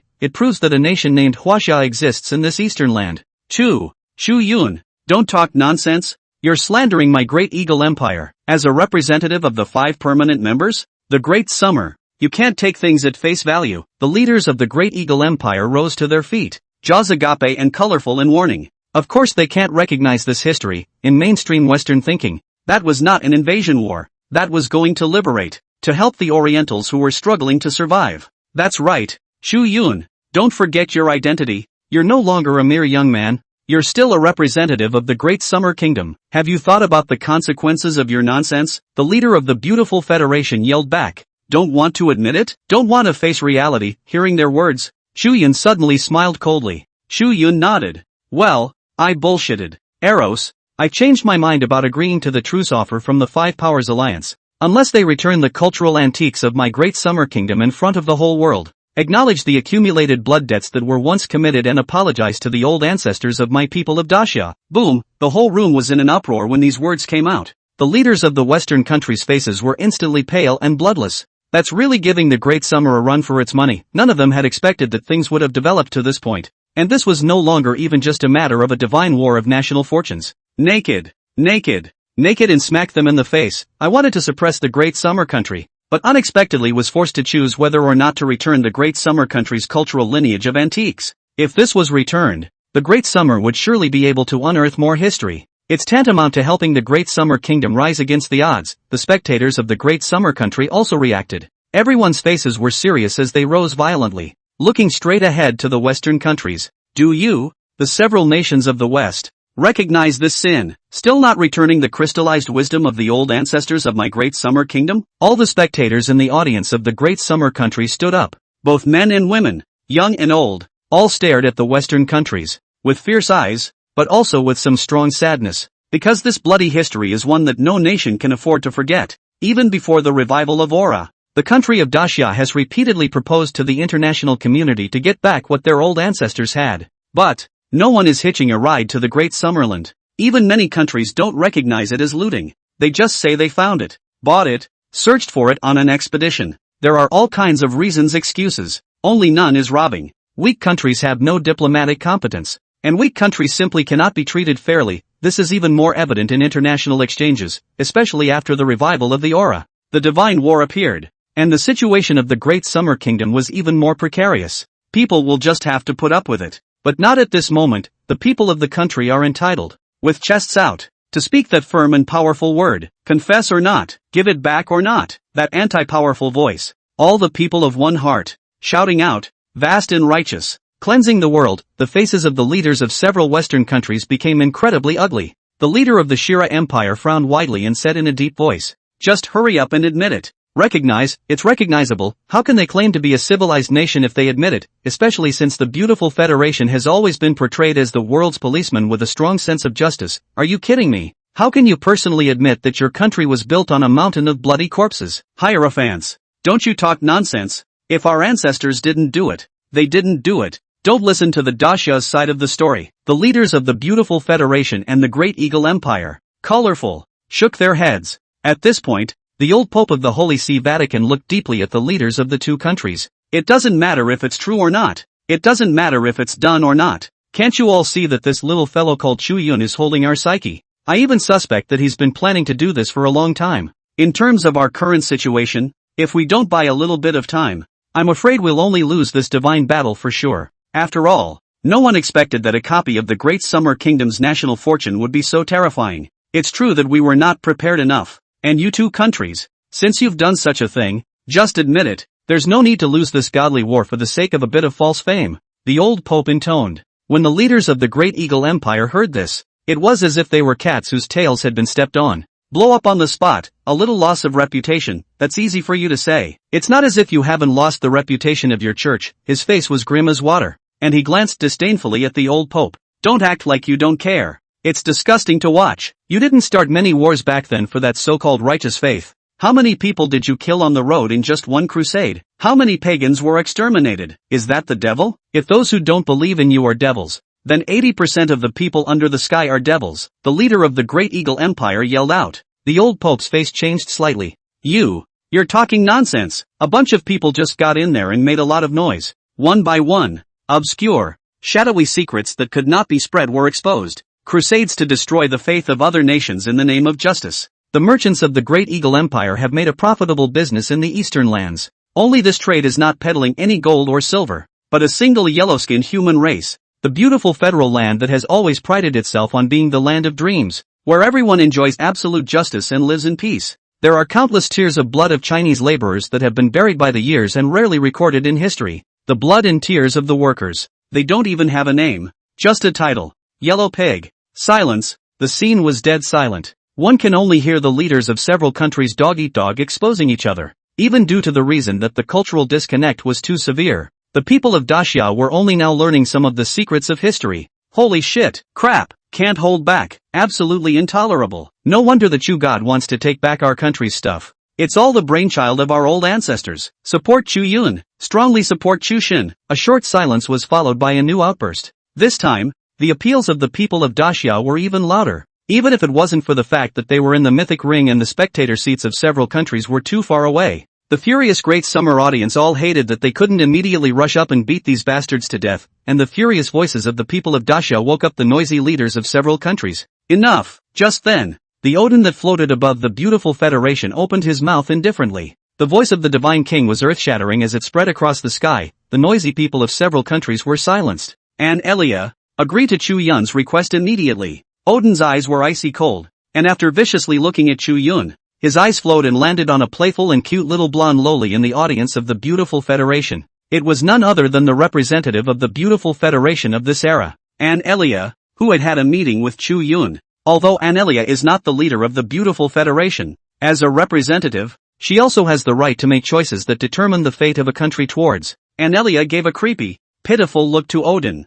It proves that a nation named Huaxia exists in this eastern land. Chu Yun, don't talk nonsense. You're slandering my Great Eagle Empire. As a representative of the 5 permanent members, the Great Summer, you can't take things at face value. The leaders of the Great Eagle Empire rose to their feet, jaws agape and colorful in warning. Of course they can't recognize this history. In mainstream Western thinking, that was not an invasion war. That was going to liberate, to help the Orientals who were struggling to survive. That's right, Chu Yun, don't forget your identity. You're no longer a mere young man. You're still a representative of the Great Summer Kingdom. Have you thought about the consequences of your nonsense? The leader of the beautiful Federation yelled back. Don't want to admit it? Don't want to face reality? Hearing their words, Chu Yun suddenly smiled coldly. Chu Yun nodded. Well, I bullshitted. Eros, I changed my mind about agreeing to the truce offer from the 5 Powers Alliance, unless they return the cultural antiques of my Great Summer Kingdom in front of the whole world, acknowledge the accumulated blood debts that were once committed, and apologize to the old ancestors of my people of Daxia. Boom, the whole room was in an uproar when these words came out. The leaders of the Western countries' faces were instantly pale and bloodless. That's really giving the Great Summer a run for its money. None of them had expected that things would have developed to this point. And this was no longer even just a matter of a divine war of national fortunes. Naked, and smack them in the face. I wanted to suppress the Great Summer Country, but unexpectedly was forced to choose whether or not to return the Great Summer Country's cultural lineage of antiques. If this was returned, the Great Summer would surely be able to unearth more history. It's tantamount to helping the Great Summer Kingdom rise against the odds. The spectators of the Great Summer Country also reacted. Everyone's faces were serious as they rose violently, looking straight ahead to the Western countries. Do you, the several nations of the West, recognize this sin, still not returning the crystallized wisdom of the old ancestors of my Great Summer Kingdom? All the spectators in the audience of the Great Summer Country stood up. Both men and women, young and old, all stared at the Western countries, with fierce eyes, but also with some strong sadness, because this bloody history is one that no nation can afford to forget. Even before the revival of Aura, the country of Dacia has repeatedly proposed to the international community to get back what their old ancestors had. But no one is hitching a ride to the Great Summerland. Even many countries don't recognize it as looting. They just say they found it, bought it, searched for it on an expedition. There are all kinds of reasons, excuses. Only none is robbing. Weak countries have no diplomatic competence, and weak countries simply cannot be treated fairly. This is even more evident in international exchanges, especially after the revival of the Aura. The Divine War appeared, and the situation of the Great Summer Kingdom was even more precarious. People will just have to put up with it. But not at this moment. The people of the country are entitled, with chests out, to speak that firm and powerful word, confess or not, give it back or not, that anti-powerful voice. All the people of one heart, shouting out, vast and righteous, cleansing the world. The faces of the leaders of several Western countries became incredibly ugly. The leader of the Shira Empire frowned widely and said in a deep voice, just hurry up and admit it. Recognize, it's recognizable. How can they claim to be a civilized nation if they admit it, especially since the beautiful Federation has always been portrayed as the world's policeman with a strong sense of justice? Are you kidding me? How can you personally admit that your country was built on a mountain of bloody corpses? Hierophants, don't you talk nonsense. If our ancestors didn't do it, they didn't do it. Don't listen to the Dacia's side of the story. The leaders of the beautiful Federation and the Great Eagle Empire, colorful, shook their heads. At this point, the old Pope of the Holy See Vatican looked deeply at the leaders of the two countries. It doesn't matter if it's true or not. It doesn't matter if it's done or not. Can't you all see that this little fellow called Chu Yun is holding our psyche? I even suspect that he's been planning to do this for a long time. In terms of our current situation, if we don't buy a little bit of time, I'm afraid we'll only lose this divine battle for sure. After all, no one expected that a copy of the Great Summer Kingdom's national fortune would be so terrifying. It's true that we were not prepared enough. And you two countries, since you've done such a thing, just admit it. There's no need to lose this godly war for the sake of a bit of false fame, the old Pope intoned. When the leaders of the Great Eagle Empire heard this, it was as if they were cats whose tails had been stepped on. Blow up on the spot, a little loss of reputation, that's easy for you to say. It's not as if you haven't lost the reputation of your church. His face was grim as water, and he glanced disdainfully at the old Pope. Don't act like you don't care. It's disgusting to watch. You didn't start many wars back then for that so-called righteous faith. How many people did you kill on the road in just one crusade? How many pagans were exterminated? Is that the devil? If those who don't believe in you are devils, then 80% of the people under the sky are devils. The leader of the Great Eagle Empire yelled out. The old Pope's face changed slightly. You're talking nonsense. A bunch of people just got in there and made a lot of noise. One by one, obscure, shadowy secrets that could not be spread were exposed. Crusades to destroy the faith of other nations in the name of justice. The merchants of the Great Eagle Empire have made a profitable business in the eastern lands. Only this trade is not peddling any gold or silver, but a single yellow-skinned human race. The beautiful federal land that has always prided itself on being the land of dreams, where everyone enjoys absolute justice and lives in peace. There are countless tears of blood of Chinese laborers that have been buried by the years and rarely recorded in history. The blood and tears of the workers. They don't even have a name, just a title. Yellow Pig. Silence. The scene was dead silent. One can only hear the leaders of several countries dog-eat-dog exposing each other, even due to the reason that the cultural disconnect was too severe. The people of Dacia were only now learning some of the secrets of history. Holy shit, crap, can't hold back, absolutely intolerable. No wonder the Chu God wants to take back our country's stuff. It's all the brainchild of our old ancestors. Support Chu Yun, strongly support Chu Shin. A short silence was followed by a new outburst. This time, the appeals of the people of Dacia were even louder. Even if it wasn't for the fact that they were in the mythic ring and the spectator seats of several countries were too far away. The furious Great Summer audience all hated that they couldn't immediately rush up and beat these bastards to death, and the furious voices of the people of Dacia woke up the noisy leaders of several countries. Enough! Just then, the Odin that floated above the beautiful Federation opened his mouth indifferently. The voice of the Divine King was earth-shattering as it spread across the sky. The noisy people of several countries were silenced. And Elia, agree to Chu Yun's request immediately. Odin's eyes were icy cold, and after viciously looking at Chu Yun, his eyes flowed and landed on a playful and cute little blonde loli in the audience of the beautiful federation. It was none other than the representative of the beautiful federation of this era, Anelia, who had had a meeting with Chu Yun. Although Anelia is not the leader of the beautiful federation, as a representative, she also has the right to make choices that determine the fate of a country towards. Anelia gave a creepy, pitiful look to Odin.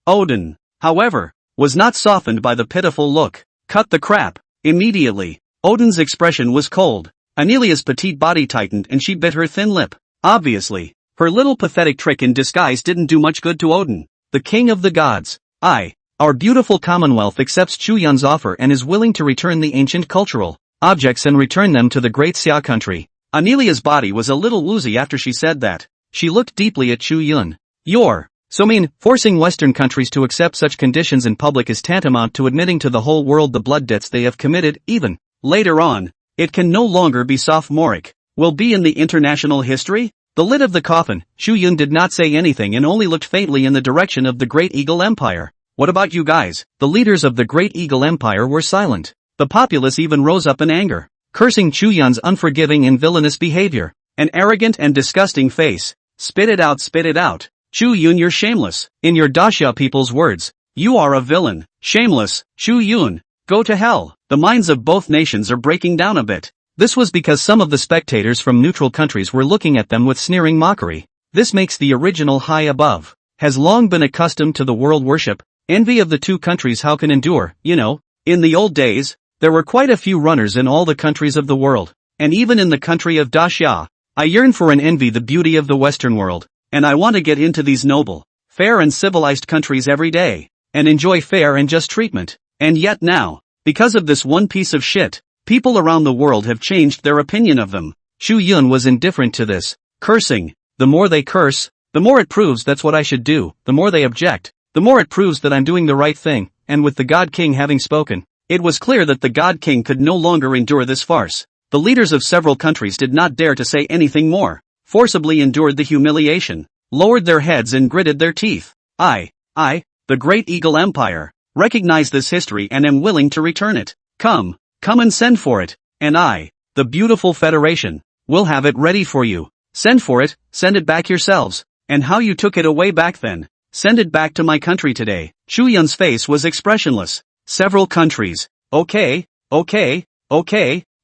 Odin, however, was not softened by the pitiful look. Cut the crap. Immediately, Odin's expression was cold. Anelia's petite body tightened and she bit her thin lip. Obviously, her little pathetic trick in disguise didn't do much good to Odin, the king of the gods. Our beautiful Commonwealth accepts Chu Yun's offer and is willing to return the ancient cultural objects and return them to the great Xia country. Anelia's body was a little woozy after she said that. She looked deeply at Chu Yun. Forcing Western countries to accept such conditions in public is tantamount to admitting to the whole world the blood debts they have committed, even later on. It can no longer be sophomoric. Will be in the international history? The lid of the coffin. Chu Yun did not say anything and only looked faintly in the direction of the Great Eagle Empire. What about you guys? The leaders of the Great Eagle Empire were silent. The populace even rose up in anger, cursing Chu Yun's unforgiving and villainous behavior. An arrogant and disgusting face. Spit it out, spit it out. Chu Yun, you're shameless. In your Daxia people's words, you are a villain. Shameless. Chu Yun, go to hell. The minds of both nations are breaking down a bit. This was because some of the spectators from neutral countries were looking at them with sneering mockery. This makes the original high above, has long been accustomed to the world worship. Envy of the two countries how can endure, you know. In the old days, there were quite a few runners in all the countries of the world, and even in the country of Daxia. I yearn for and envy the beauty of the Western world, and I want to get into these noble, fair and civilized countries every day, and enjoy fair and just treatment. And yet now, because of this one piece of shit, people around the world have changed their opinion of them. Chu Yun was indifferent to this, cursing. The more they curse, the more it proves that's what I should do. The more they object, the more it proves that I'm doing the right thing. And with the God King having spoken, it was clear that the God King could no longer endure this farce. The leaders of several countries did not dare to say anything more, forcibly endured the humiliation, lowered their heads and gritted their teeth. I, the Great Eagle Empire, recognize this history and am willing to return it. Come and send for it, and I, the beautiful Federation, will have it ready for you. Send for it, send it back yourselves, and how you took it away back then, send it back to my country today. Chu Yun's face was expressionless. Several countries. Okay,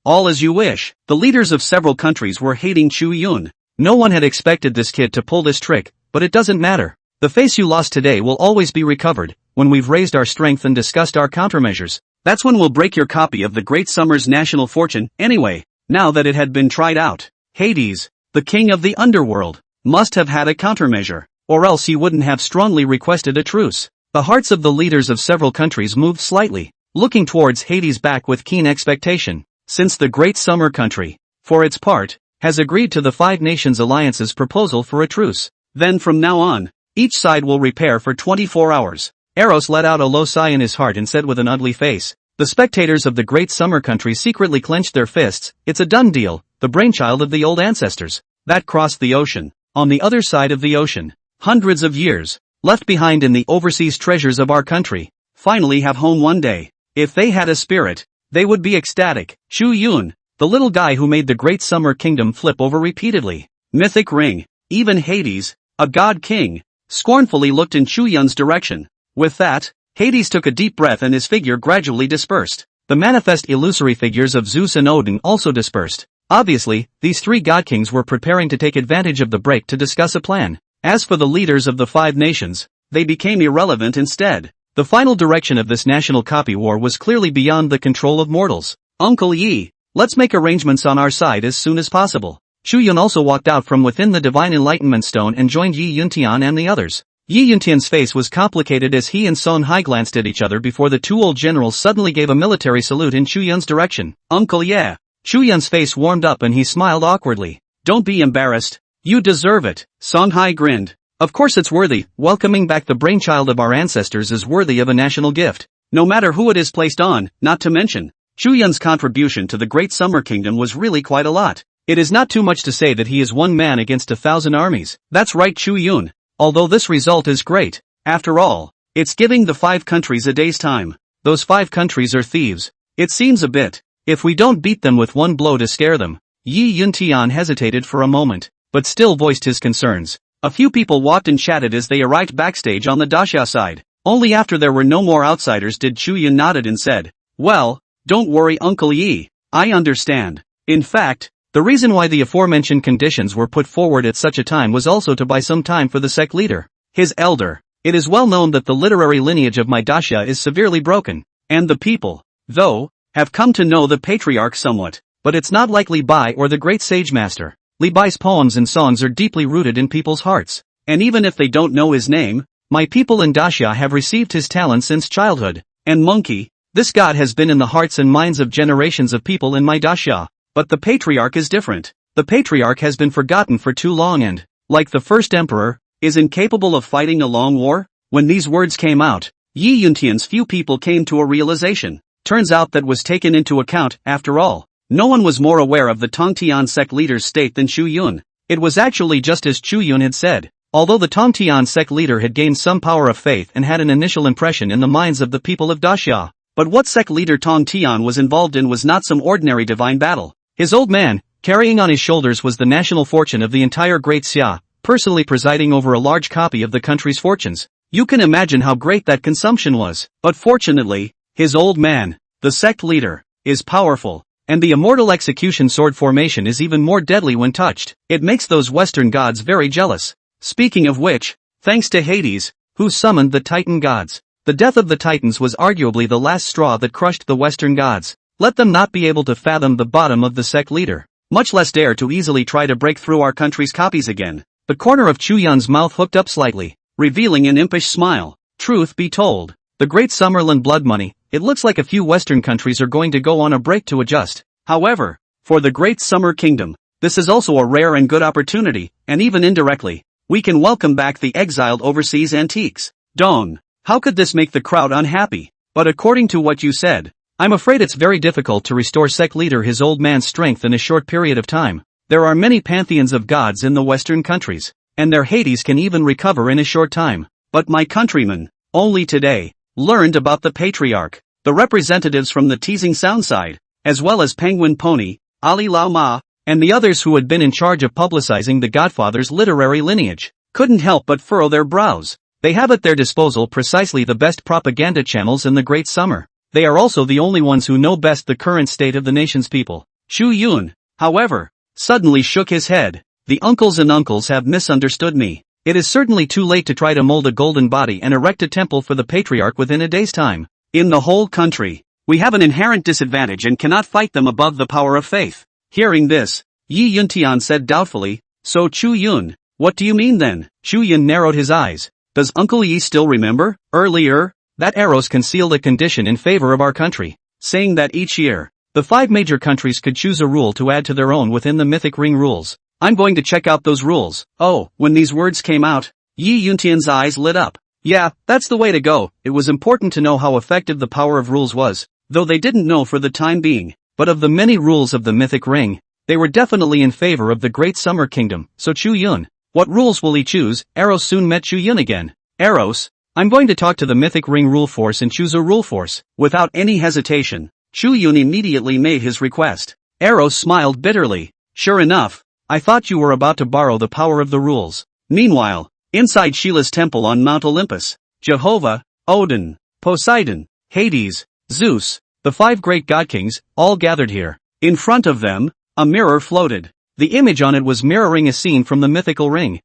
all as you wish. The leaders of several countries were hating Chu Yun. No one had expected this kid to pull this trick, but it doesn't matter. The face you lost today will always be recovered. When we've raised our strength and discussed our countermeasures, that's when we'll break your copy of the Great Summer's national fortune. Anyway, now that it had been tried out, Hades, the king of the underworld, must have had a countermeasure, or else he wouldn't have strongly requested a truce. The hearts of the leaders of several countries moved slightly, looking towards Hades' back with keen expectation, since the Great Summer country, for its part, has agreed to the Five Nations Alliance's proposal for a truce. Then from now on, each side will repair for 24 hours. Eros let out a low sigh in his heart and said with an ugly face. The spectators of the Great Summer country secretly clenched their fists. It's a done deal, the brainchild of the old ancestors, that crossed the ocean, on the other side of the ocean, hundreds of years, left behind in the overseas treasures of our country, finally have home one day. If they had a spirit, they would be ecstatic. Chu Yun, the little guy who made the Great Summer Kingdom flip over repeatedly. Mythic ring, even Hades, a god king, scornfully looked in Chu Yun's direction. With that, Hades took a deep breath and his figure gradually dispersed. The manifest illusory figures of Zeus and Odin also dispersed. Obviously, these three god kings were preparing to take advantage of the break to discuss a plan. As for the leaders of the Five Nations, they became irrelevant instead. The final direction of this national copy war was clearly beyond the control of mortals. Uncle Yi, let's make arrangements on our side as soon as possible. Chu Yun also walked out from within the Divine Enlightenment Stone and joined Yi Yuntian and the others. Yi Yuntian's face was complicated as he and Son Hai glanced at each other before the two old generals suddenly gave a military salute in Chu Yun's direction. Uncle yeah. Chu Yun's face warmed up and he smiled awkwardly. Don't be embarrassed. You deserve it. Son Hai grinned. Of course it's worthy. Welcoming back the brainchild of our ancestors is worthy of a national gift. No matter who it is placed on, not to mention, Chu Yun's contribution to the Great Summer Kingdom was really quite a lot. It is not too much to say that he is one man against 1,000 armies. That's right, Chu Yun. Although this result is great, after all, it's giving the 5 countries a day's time. those 5 countries are thieves. It seems a bit. If we don't beat them with one blow to scare them. Yi Yuntian hesitated for a moment, but still voiced his concerns. A few people walked and chatted as they arrived backstage on the Daxia side. Only after there were no more outsiders did Chu Yun nodded and said, "Well, don't worry Uncle Yi, I understand. In fact, the reason why the aforementioned conditions were put forward at such a time was also to buy some time for the sect leader, his elder. It is well known that the literary lineage of my Daxia is severely broken, and the people, though, have come to know the patriarch somewhat, but it's not like Li Bai or the great sage master. Li Bai's poems and songs are deeply rooted in people's hearts, and even if they don't know his name, my people in Daxia have received his talent since childhood, and monkey, this god has been in the hearts and minds of generations of people in my Daxia. But the patriarch is different. The patriarch has been forgotten for too long and, like the first emperor, is incapable of fighting a long war." When these words came out, Yi Yuntian's few people came to a realization. Turns out that was taken into account, after all. No one was more aware of the Tongtian sect leader's state than Chu Yun. It was actually just as Chu Yun had said. Although the Tongtian sect leader had gained some power of faith and had an initial impression in the minds of the people of Daxia, but what sect leader Tongtian was involved in was not some ordinary divine battle. His old man, carrying on his shoulders was the national fortune of the entire Great Xia, personally presiding over a large copy of the country's fortunes. You can imagine how great that consumption was. But fortunately, his old man, the sect leader, is powerful, and the immortal execution sword formation is even more deadly when touched. It makes those Western gods very jealous. Speaking of which, thanks to Hades, who summoned the Titan gods, the death of the Titans was arguably the last straw that crushed the Western gods. Let them not be able to fathom the bottom of the sect leader, much less dare to easily try to break through our country's copies again. The corner of Chu Yun's mouth hooked up slightly, revealing an impish smile. Truth be told, the great Summerland blood money, it looks like a few Western countries are going to go on a break to adjust. However, for the great Summer Kingdom, this is also a rare and good opportunity, and even indirectly, we can welcome back the exiled overseas antiques. Dong, how could this make the crowd unhappy? But according to what you said, I'm afraid it's very difficult to restore sect leader his old man's strength in a short period of time. There are many pantheons of gods in the Western countries, and their Hades can even recover in a short time. But my countrymen, only today, learned about the patriarch. The representatives from the teasing sound side, as well as Penguin Pony, Ali Lao Ma, and the others who had been in charge of publicizing the Godfather's literary lineage, couldn't help but furrow their brows. They have at their disposal precisely the best propaganda channels in the Great Summer. They are also the only ones who know best the current state of the nation's people. Chu Yun, however, suddenly shook his head. The uncles and uncles have misunderstood me. It is certainly too late to try to mold a golden body and erect a temple for the patriarch within a day's time. In the whole country, we have an inherent disadvantage and cannot fight them above the power of faith. Hearing this, Yi Yuntian said doubtfully, "So Chu Yun, what do you mean then?" Chu Yun narrowed his eyes. "Does Uncle Yi still remember, earlier, that Eros concealed a condition in favor of our country, saying that each year, the 5 major countries could choose a rule to add to their own within the Mythic Ring rules. I'm going to check out those rules." Oh, when these words came out, Yi Yuntian's eyes lit up. Yeah, that's the way to go. It was important to know how effective the power of rules was, though they didn't know for the time being. But of the many rules of the Mythic Ring, they were definitely in favor of the Great Summer Kingdom. So Chu Yun, what rules will he choose? Eros soon met Chu Yun again. Eros, I'm going to talk to the Mythic Ring rule force and choose a rule force. Without any hesitation, Chu Yun immediately made his request. Eros smiled bitterly. Sure enough, I thought you were about to borrow the power of the rules. Meanwhile, inside Sheila's temple on Mount Olympus, Jehovah, Odin, Poseidon, Hades, Zeus, the 5 great god kings, all gathered here. In front of them, a mirror floated. The image on it was mirroring a scene from the mythical ring.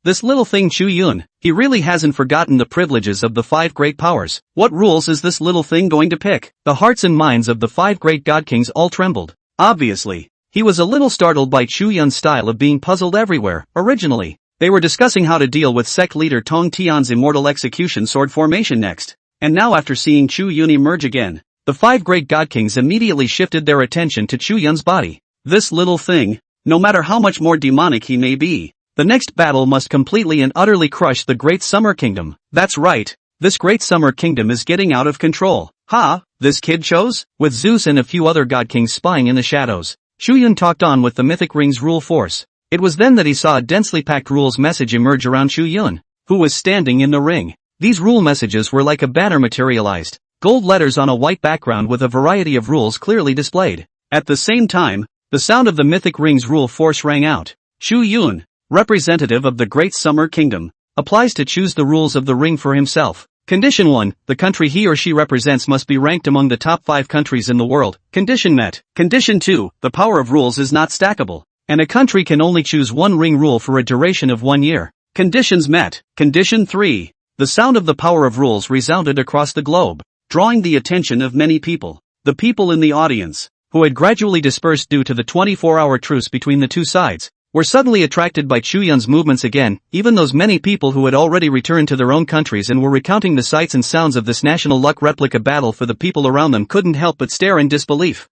This little thing Chu Yun, he really hasn't forgotten the privileges of the 5 great powers. What rules is this little thing going to pick? The hearts and minds of the 5 great god kings all trembled. Obviously, he was a little startled by Chu Yun's style of being puzzled everywhere. Originally, they were discussing how to deal with sect leader Tong Tian's immortal execution sword formation next. And now after seeing Chu Yun emerge again, the 5 great god kings immediately shifted their attention to Chu Yun's body. This little thing, no matter how much more demonic he may be, the next battle must completely and utterly crush the Great Summer Kingdom. That's right, this Great Summer Kingdom is getting out of control. This kid chose? With Zeus and a few other god kings spying in the shadows, Chu Yun talked on with the Mythic Ring's rule force. It was then that he saw a densely packed rules message emerge around Chu Yun, who was standing in the ring. These rule messages were like a banner materialized, Gold letters on a white background with a variety of rules clearly displayed. At the same time, the sound of the mythic ring's rule force rang out. Chu Yun, representative of the Great Summer Kingdom, applies to choose the rules of the ring for himself. Condition 1, the country he or she represents must be ranked among the top 5 countries in the world. Condition met. Condition 2, the power of rules is not stackable, and a country can only choose one ring rule for a duration of 1 year. Conditions met. Condition 3, the sound of the power of rules resounded across the globe, drawing the attention of many people. The people in the audience, who had gradually dispersed due to the 24-hour truce between the two sides, were suddenly attracted by Chu Yun's movements again. Even those many people who had already returned to their own countries and were recounting the sights and sounds of this national luck replica battle for the people around them couldn't help but stare in disbelief.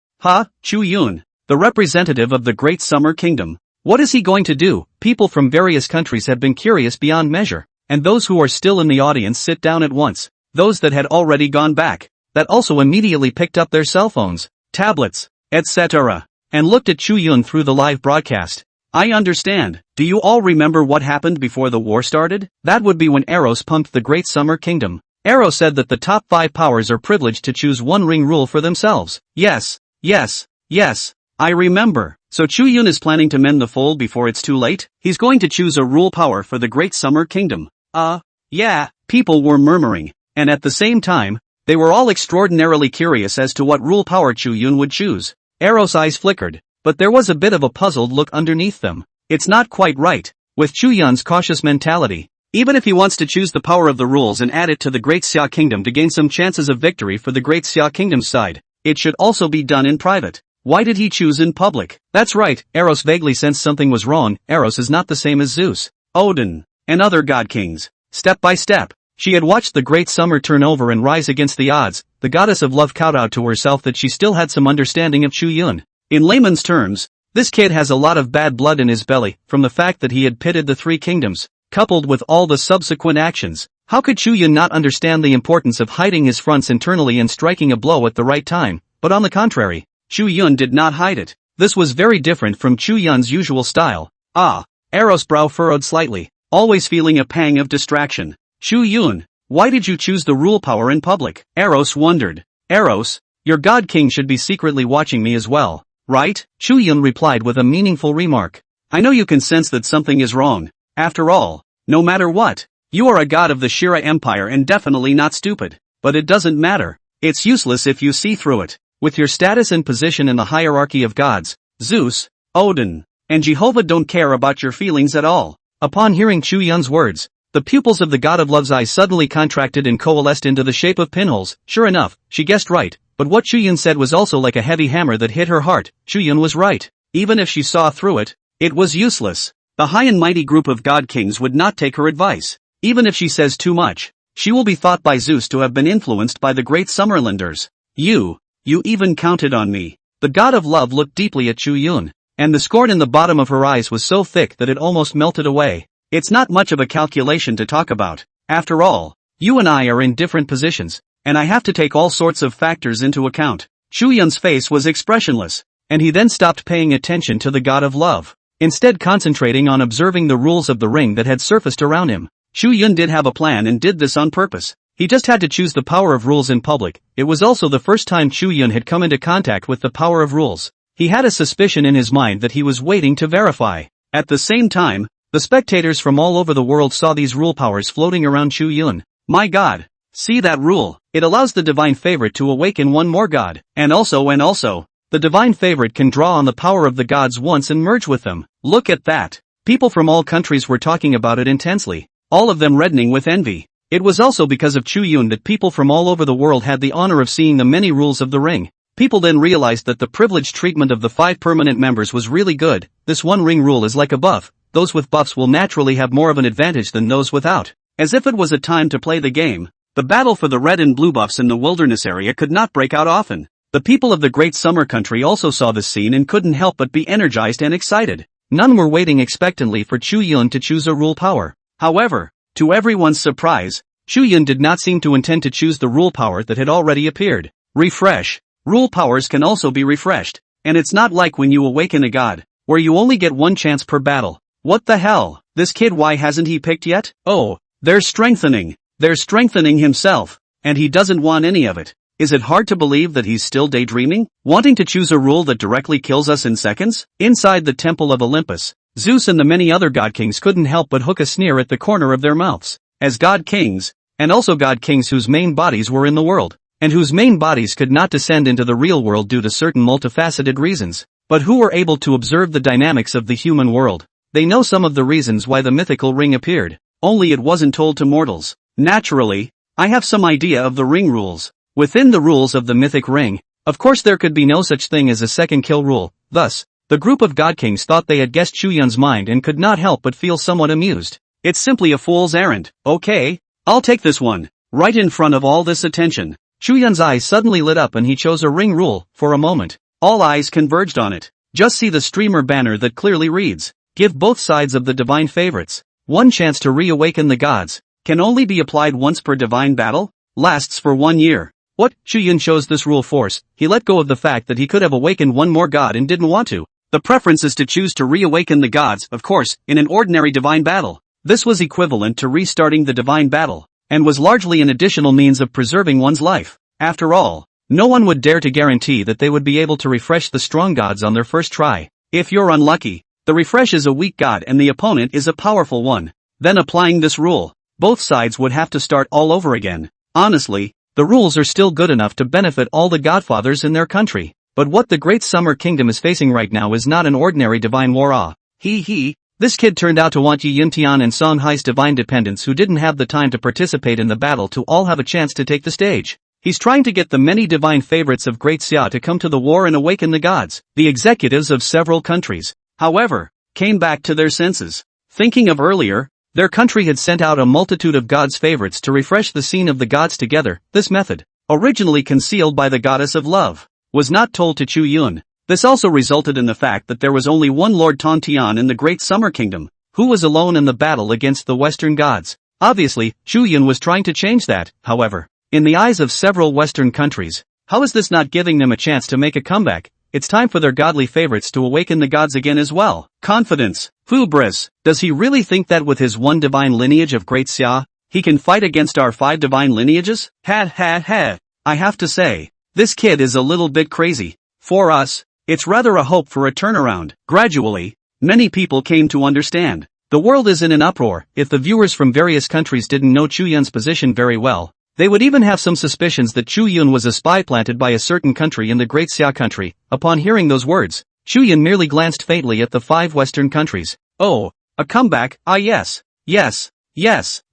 Chu Yun, the representative of the Great Summer Kingdom. What is he going to do? People from various countries have been curious beyond measure, and those who are still in the audience sit down at once. Those that had already gone back, that also immediately picked up their cell phones, tablets, etc., and looked at Chu Yun through the live broadcast. I understand. Do you all remember what happened before the war started? That would be when Eros pumped the Great Summer Kingdom. Eros said that the top 5 powers are privileged to choose one ring rule for themselves. Yes, I remember. So Chu Yun is planning to mend the fold before it's too late? He's going to choose a rule power for the Great Summer Kingdom. Yeah, people were murmuring, and at the same time, they were all extraordinarily curious as to what rule power Chu Yun would choose. Eros' eyes flickered, but there was a bit of a puzzled look underneath them. It's not quite right, with Chu Yun's cautious mentality. Even if he wants to choose the power of the rules and add it to the Great Xia Kingdom to gain some chances of victory for the Great Xia Kingdom's side, it should also be done in private. Why did he choose in public? That's right, Eros vaguely sensed something was wrong. Eros is not the same as Zeus, Odin, and other god kings. Step by step, she had watched the Great Summer turn over and rise against the odds. The goddess of love kowtowed to herself that she still had some understanding of Chu Yun. In layman's terms, this kid has a lot of bad blood in his belly, from the fact that he had pitted the 3 kingdoms, coupled with all the subsequent actions. How could Chu Yun not understand the importance of hiding his fronts internally and striking a blow at the right time? But on the contrary, Chu Yun did not hide it. This was very different from Chu Yun's usual style. Eros' brow furrowed slightly, always feeling a pang of distraction. Chu Yun, why did you choose the rule power in public? Eros wondered. Eros, your god king should be secretly watching me as well, right? Chu Yun replied with a meaningful remark. I know you can sense that something is wrong. After all, no matter what, you are a god of the Shira Empire and definitely not stupid. But it doesn't matter. It's useless if you see through it. With your status and position in the hierarchy of gods, Zeus, Odin, and Jehovah don't care about your feelings at all. Upon hearing Chu Yun's words, the pupils of the god of love's eyes suddenly contracted and coalesced into the shape of pinholes. Sure enough, she guessed right, but what Chu Yun said was also like a heavy hammer that hit her heart. Chu Yun was right. Even if she saw through it, it was useless. The high and mighty group of god kings would not take her advice. Even if she says too much, she will be thought by Zeus to have been influenced by the great Summerlanders. You even counted on me. The god of love looked deeply at Chu Yun, and the scorn in the bottom of her eyes was so thick that it almost melted away. It's not much of a calculation to talk about. After all, you and I are in different positions, and I have to take all sorts of factors into account. Chu Yun's face was expressionless, and he then stopped paying attention to the god of love, instead concentrating on observing the rules of the ring that had surfaced around him. Chu Yun did have a plan and did this on purpose. He just had to choose the power of rules in public. It was also the first time Chu Yun had come into contact with the power of rules. He had a suspicion in his mind that he was waiting to verify. At the same time, the spectators from all over the world saw these rule powers floating around Chu Yun. My god! See that rule? It allows the divine favorite to awaken one more god. And also, the divine favorite can draw on the power of the gods once and merge with them. Look at that! People from all countries were talking about it intensely, all of them reddening with envy. It was also because of Chu Yun that people from all over the world had the honor of seeing the many rules of the ring. People then realized that the privileged treatment of the 5 permanent members was really good. This one ring rule is like a buff. Those with buffs will naturally have more of an advantage than those without. As if it was a time to play the game, the battle for the red and blue buffs in the wilderness area could not break out often. The people of the Great Summer Country also saw this scene and couldn't help but be energized and excited. None were waiting expectantly for Chu Yun to choose a rule power. However, to everyone's surprise, Chu Yun did not seem to intend to choose the rule power that had already appeared. Refresh. Rule powers can also be refreshed, and it's not like when you awaken a god, where you only get one chance per battle. What the hell? This kid, why hasn't he picked yet? Oh, they're strengthening himself, and he doesn't want any of it. Is it hard to believe that he's still daydreaming? Wanting to choose a rule that directly kills us in seconds? Inside the Temple of Olympus, Zeus and the many other god kings couldn't help but hook a sneer at the corner of their mouths. As god kings, and also god kings whose main bodies were in the world, and whose main bodies could not descend into the real world due to certain multifaceted reasons, but who were able to observe the dynamics of the human world. They know some of the reasons why the mythical ring appeared, only it wasn't told to mortals. Naturally, I have some idea of the ring rules. Within the rules of the mythic ring, of course there could be no such thing as a second kill rule. Thus, the group of god kings thought they had guessed Chu Yun's mind and could not help but feel somewhat amused. It's simply a fool's errand. Okay, I'll take this one. Right in front of all this attention, Chu Yun's eyes suddenly lit up and he chose a ring rule. For a moment, all eyes converged on it. Just see the streamer banner that clearly reads, give both sides of the divine favorites one chance to reawaken the gods. Can only be applied once per divine battle. Lasts for 1 year. What? Chu Yun chose this rule force. He let go of the fact that he could have awakened one more god and didn't want to. The preference is to choose to reawaken the gods, of course, in an ordinary divine battle. This was equivalent to restarting the divine battle, and was largely an additional means of preserving one's life. After all, no one would dare to guarantee that they would be able to refresh the strong gods on their first try. If you're unlucky, the refresh is a weak god and the opponent is a powerful one. Then applying this rule, both sides would have to start all over again. Honestly, the rules are still good enough to benefit all the godfathers in their country. But what the Great Summer Kingdom is facing right now is not an ordinary divine war. This kid turned out to want Yi Yintian and Songhai's divine dependents who didn't have the time to participate in the battle to all have a chance to take the stage. He's trying to get the many divine favorites of Great Xia to come to the war and awaken the gods. The executives of several countries, however, came back to their senses. Thinking of earlier, their country had sent out a multitude of gods' favorites to refresh the scene of the gods together. This method, originally concealed by the goddess of love, was not told to Chu Yun. This also resulted in the fact that there was only one Lord Tontian in the Great Summer Kingdom, who was alone in the battle against the Western gods. Obviously, Chu Yun was trying to change that, however. In the eyes of several Western countries, how is this not giving them a chance to make a comeback? It's time for their godly favorites to awaken the gods again as well. Confidence. Hubris. Does he really think that with his one divine lineage of Great Xia, he can fight against our 5 divine lineages? I have to say, this kid is a little bit crazy. For us, it's rather a hope for a turnaround. Gradually, many people came to understand. The world is in an uproar. If the viewers from various countries didn't know Chu Yun's position very well, they would even have some suspicions that Chu Yun was a spy planted by a certain country in the Great Xia country. Upon hearing those words, Chu Yun merely glanced faintly at the 5 Western countries. Oh, a comeback? Ah yes.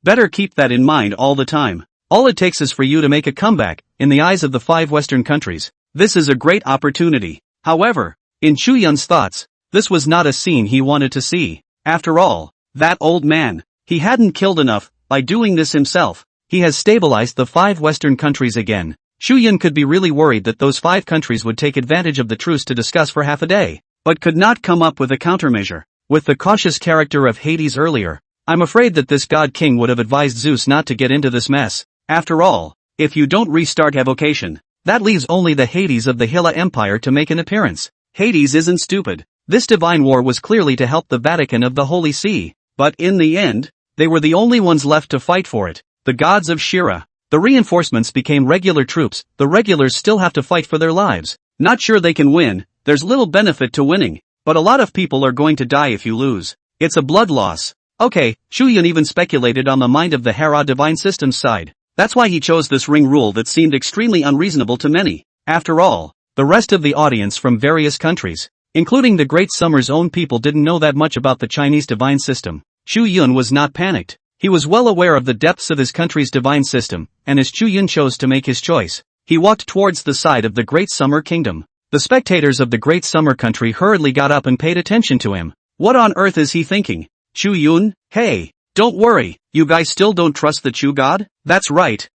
Better keep that in mind all the time. All it takes is for you to make a comeback. In the eyes of the 5 Western countries, this is a great opportunity. However, in Chu Yun's thoughts, this was not a scene he wanted to see. After all, that old man, he hadn't killed enough. By doing this himself, he has stabilized the 5 Western countries again. Chu Yun could be really worried that those 5 countries would take advantage of the truce to discuss for half a day, but could not come up with a countermeasure. With the cautious character of Hades earlier, I'm afraid that this god king would have advised Zeus not to get into this mess. After all, if you don't restart evocation, that leaves only the Hades of the Hilla Empire to make an appearance. Hades isn't stupid. This divine war was clearly to help the Vatican of the Holy See, but in the end, they were the only ones left to fight for it. The gods of Shira. The reinforcements became regular troops. The regulars still have to fight for their lives. Not sure they can win. There's little benefit to winning, but a lot of people are going to die if you lose. It's a blood loss. Okay, Chu Yun even speculated on the mind of the Hera divine systems side. That's why he chose this ring rule that seemed extremely unreasonable to many. After all, the rest of the audience from various countries, including the Great Summer's own people, didn't know that much about the Chinese divine system. Chu Yun was not panicked. He was well aware of the depths of his country's divine system, and as Chu Yun chose to make his choice, he walked towards the side of the Great Summer Kingdom. The spectators of the Great Summer country hurriedly got up and paid attention to him. What on earth is he thinking? Chu Yun? Hey, don't worry, you guys still don't trust the Chu God? That's right.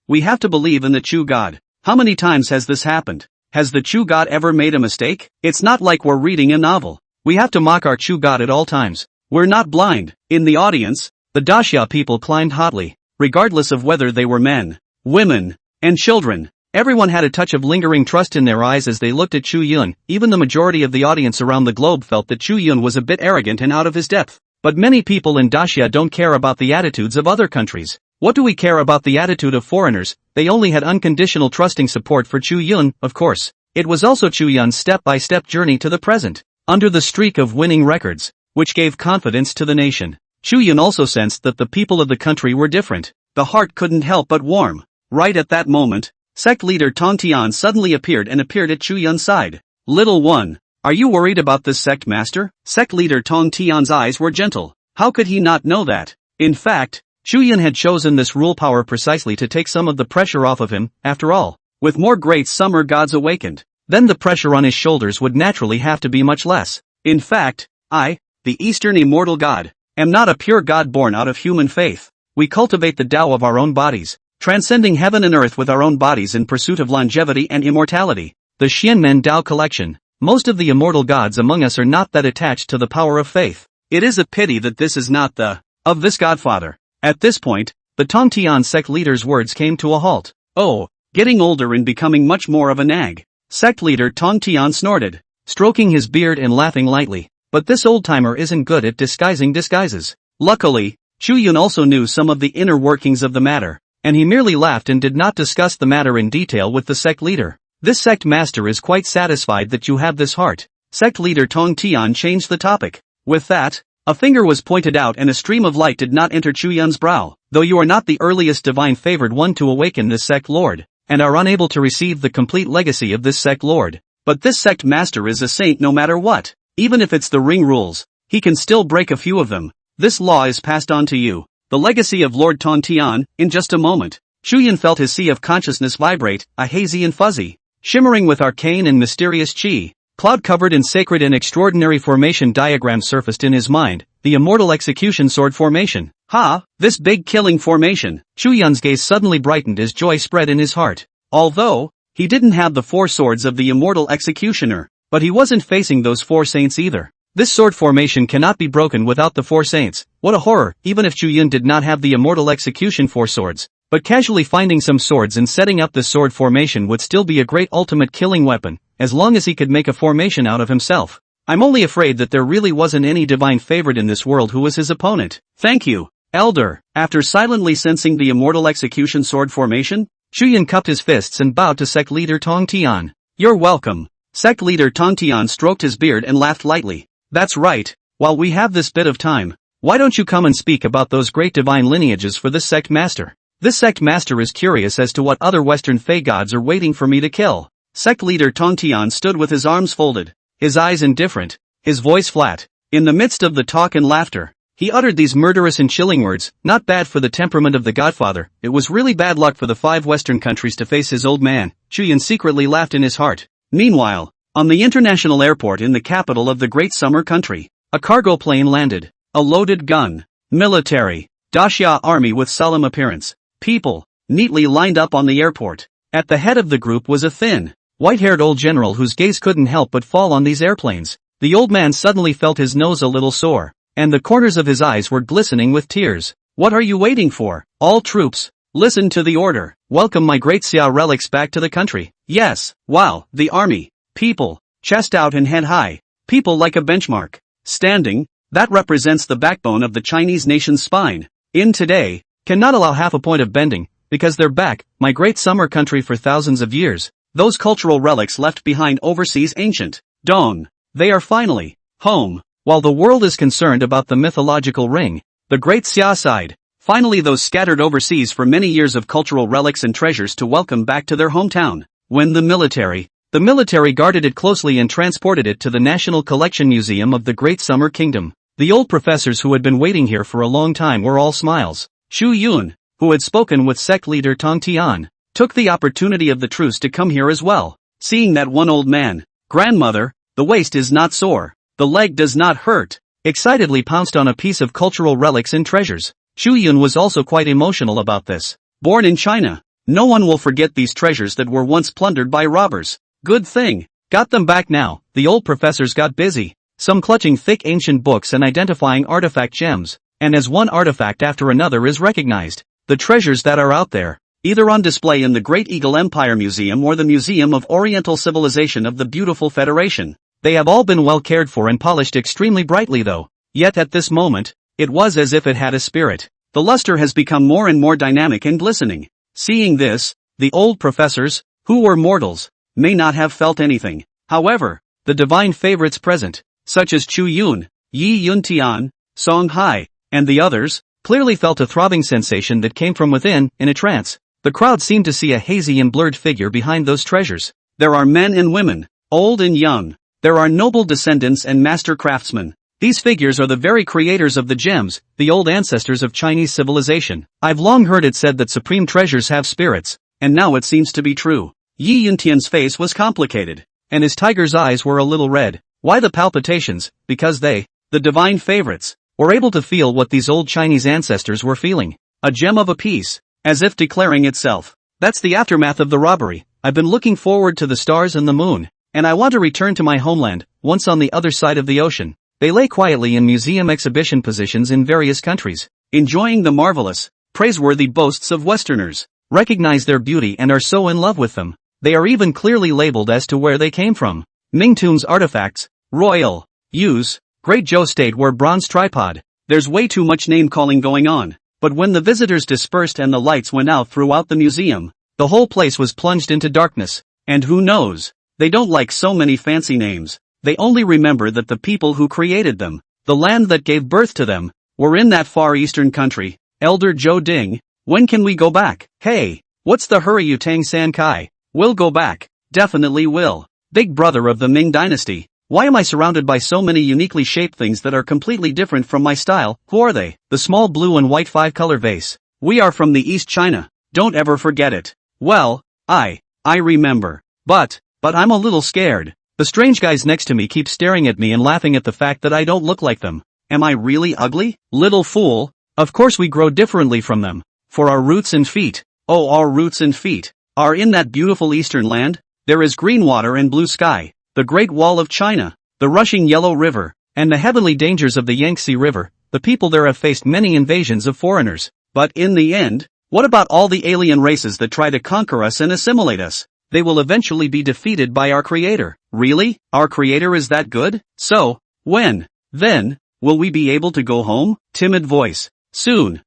We have to believe in the Chu God. How many times has this happened? Has the Chu God ever made a mistake? It's not like we're reading a novel. We have to mock our Chu God at all times. We're not blind. In the audience, the Daxia people climbed hotly, regardless of whether they were men, women, and children. Everyone had a touch of lingering trust in their eyes as they looked at Chu Yun. Even the majority of the audience around the globe felt that Chu Yun was a bit arrogant and out of his depth. But many people in Daxia don't care about the attitudes of other countries. What do we care about the attitude of foreigners? They only had unconditional trusting support for Chu Yun, of course. It was also Chu Yun's step-by-step journey to the present, under the streak of winning records, which gave confidence to the nation. Chu Yun also sensed that the people of the country were different. The heart couldn't help but warm. Right at that moment, sect leader Tong Tian suddenly appeared at Chu Yun's side. Little one, are you worried about this sect master? Sect leader Tong Tian's eyes were gentle. How could he not know that? In fact, Chu Yun had chosen this rule power precisely to take some of the pressure off of him. After all, with more great summer gods awakened, then the pressure on his shoulders would naturally have to be much less. In fact, I, the Eastern immortal god, am not a pure god born out of human faith. We cultivate the Tao of our own bodies, transcending heaven and earth with our own bodies in pursuit of longevity and immortality. The Xianmen Tao collection. Most of the immortal gods among us are not that attached to the power of faith. It is a pity that this is not the of this godfather. At this point, the Tong Tian sect leader's words came to a halt. Oh, getting older and becoming much more of a nag. Sect leader Tong Tian snorted, stroking his beard and laughing lightly. But this old-timer isn't good at disguising disguises. Luckily, Chu Yun also knew some of the inner workings of the matter, and he merely laughed and did not discuss the matter in detail with the sect leader. This sect master is quite satisfied that you have this heart. Sect leader Tong Tian changed the topic. With that, a finger was pointed out and a stream of light did not enter Chu Yun's brow. Though you are not the earliest divine favored one to awaken this sect lord, and are unable to receive the complete legacy of this sect lord, but this sect master is a saint no matter what. Even if it's the ring rules, he can still break a few of them. This law is passed on to you. The legacy of Lord Tong Tian. In just a moment, Chu Yun felt his sea of consciousness vibrate, a hazy and fuzzy, shimmering with arcane and mysterious chi. Cloud-covered in sacred and extraordinary formation diagram surfaced in his mind, the immortal execution sword formation. Ha! This big killing formation. Chu Yun's gaze suddenly brightened as joy spread in his heart. Although, he didn't have the 4 swords of the immortal executioner, but he wasn't facing those 4 saints either. This sword formation cannot be broken without the 4 saints. What a horror! Even if Chu Yun did not have the immortal execution 4 swords, but casually finding some swords and setting up this sword formation would still be a great ultimate killing weapon, as long as he could make a formation out of himself. I'm only afraid that there really wasn't any divine favorite in this world who was his opponent. Thank you, Elder. After silently sensing the immortal execution sword formation, Chu Yun cupped his fists and bowed to sect leader Tong Tian. You're welcome. Sect leader Tong Tian stroked his beard and laughed lightly. That's right. While we have this bit of time, why don't you come and speak about those great divine lineages for this sect master? This sect master is curious as to what other Western Fey gods are waiting for me to kill. Sect leader Tong Tian stood with his arms folded, his eyes indifferent, his voice flat. In the midst of the talk and laughter, he uttered these murderous and chilling words. Not bad for the temperament of the godfather. It was really bad luck for the 5 Western countries to face his old man. Chu Yun secretly laughed in his heart. Meanwhile, on the international airport in the capital of the Great Summer Country, a cargo plane landed. A loaded gun, military, daxia army with solemn appearance. People, neatly lined up on the airport. At the head of the group was a thin, white-haired old general whose gaze couldn't help but fall on these airplanes. The old man suddenly felt his nose a little sore, and the corners of his eyes were glistening with tears. What are you waiting for? All troops, listen to the order. Welcome my great Xia relics back to the country. Yes, wow, the army. People, chest out and head high. People like a benchmark. Standing, that represents the backbone of the Chinese nation's spine. In today, cannot allow half a point of bending, because they're back, my great summer country for thousands of years. Those cultural relics left behind overseas ancient. Dawn. They are finally home. While the world is concerned about the mythological ring, the great Xia side, finally those scattered overseas for many years of cultural relics and treasures to welcome back to their hometown. When the military guarded it closely and transported it to the National Collection Museum of the Great Summer Kingdom. The old professors who had been waiting here for a long time were all smiles. Chu Yun, who had spoken with sect leader Tong Tian, took the opportunity of the truce to come here as well. Seeing that one old man, grandmother, the waist is not sore, the leg does not hurt, excitedly pounced on a piece of cultural relics and treasures. Chu Yun was also quite emotional about this. Born in China, no one will forget these treasures that were once plundered by robbers. Good thing, got them back now. The old professors got busy, some clutching thick ancient books and identifying artifact gems, and as one artifact after another is recognized, the treasures that are out there, either on display in the Great Eagle Empire Museum or the Museum of Oriental Civilization of the Beautiful Federation, they have all been well cared for and polished extremely brightly though, yet at this moment, it was as if it had a spirit. The luster has become more and more dynamic and glistening. Seeing this, the old professors, who were mortals, may not have felt anything. However, the divine favorites present, such as Chu Yun, Yi Yun Tian, Song Hai, and the others, clearly felt a throbbing sensation that came from within, in a trance. The crowd seemed to see a hazy and blurred figure behind those treasures. There are men and women, old and young. There are noble descendants and master craftsmen. These figures are the very creators of the gems, the old ancestors of Chinese civilization. I've long heard it said that supreme treasures have spirits, and now it seems to be true. Yi Yuntian's face was complicated, and his tiger's eyes were a little red. Why the palpitations? Because they, the divine favorites, were able to feel what these old Chinese ancestors were feeling. A gem of a piece, as if declaring itself. That's the aftermath of the robbery. I've been looking forward to the stars and the moon, and I want to return to my homeland, once on the other side of the ocean. They lay quietly in museum exhibition positions in various countries, enjoying the marvelous, praiseworthy boasts of Westerners, recognize their beauty and are so in love with them. They are even clearly labeled as to where they came from. Ming Tomb's artifacts, royal, use, Great Zhou stateware bronze tripod. There's way too much name-calling going on. But when the visitors dispersed and the lights went out throughout the museum, the whole place was plunged into darkness. And who knows? They don't like so many fancy names. They only remember that the people who created them, the land that gave birth to them, were in that far eastern country. Elder Zhou Ding, when can we go back? Hey, what's the hurry, you Tang San Kai? We'll go back. Definitely will. Big brother of the Ming dynasty. Why am I surrounded by so many uniquely shaped things that are completely different from my style? Who are they? The small blue and white 5-color vase. We are from the East China. Don't ever forget it. Well, I remember. But I'm a little scared. The strange guys next to me keep staring at me and laughing at the fact that I don't look like them. Am I really ugly? Little fool. Of course we grow differently from them. For our roots and feet. Oh, our roots and feet are in that beautiful eastern land. There is green water and blue sky, the Great Wall of China, the rushing Yellow River, and the heavenly dangers of the Yangtze River. The people there have faced many invasions of foreigners. But in the end, what about all the alien races that try to conquer us and assimilate us? They will eventually be defeated by our Creator. Really? Our Creator is that good? So, when, then, will we be able to go home? Timid voice. Soon.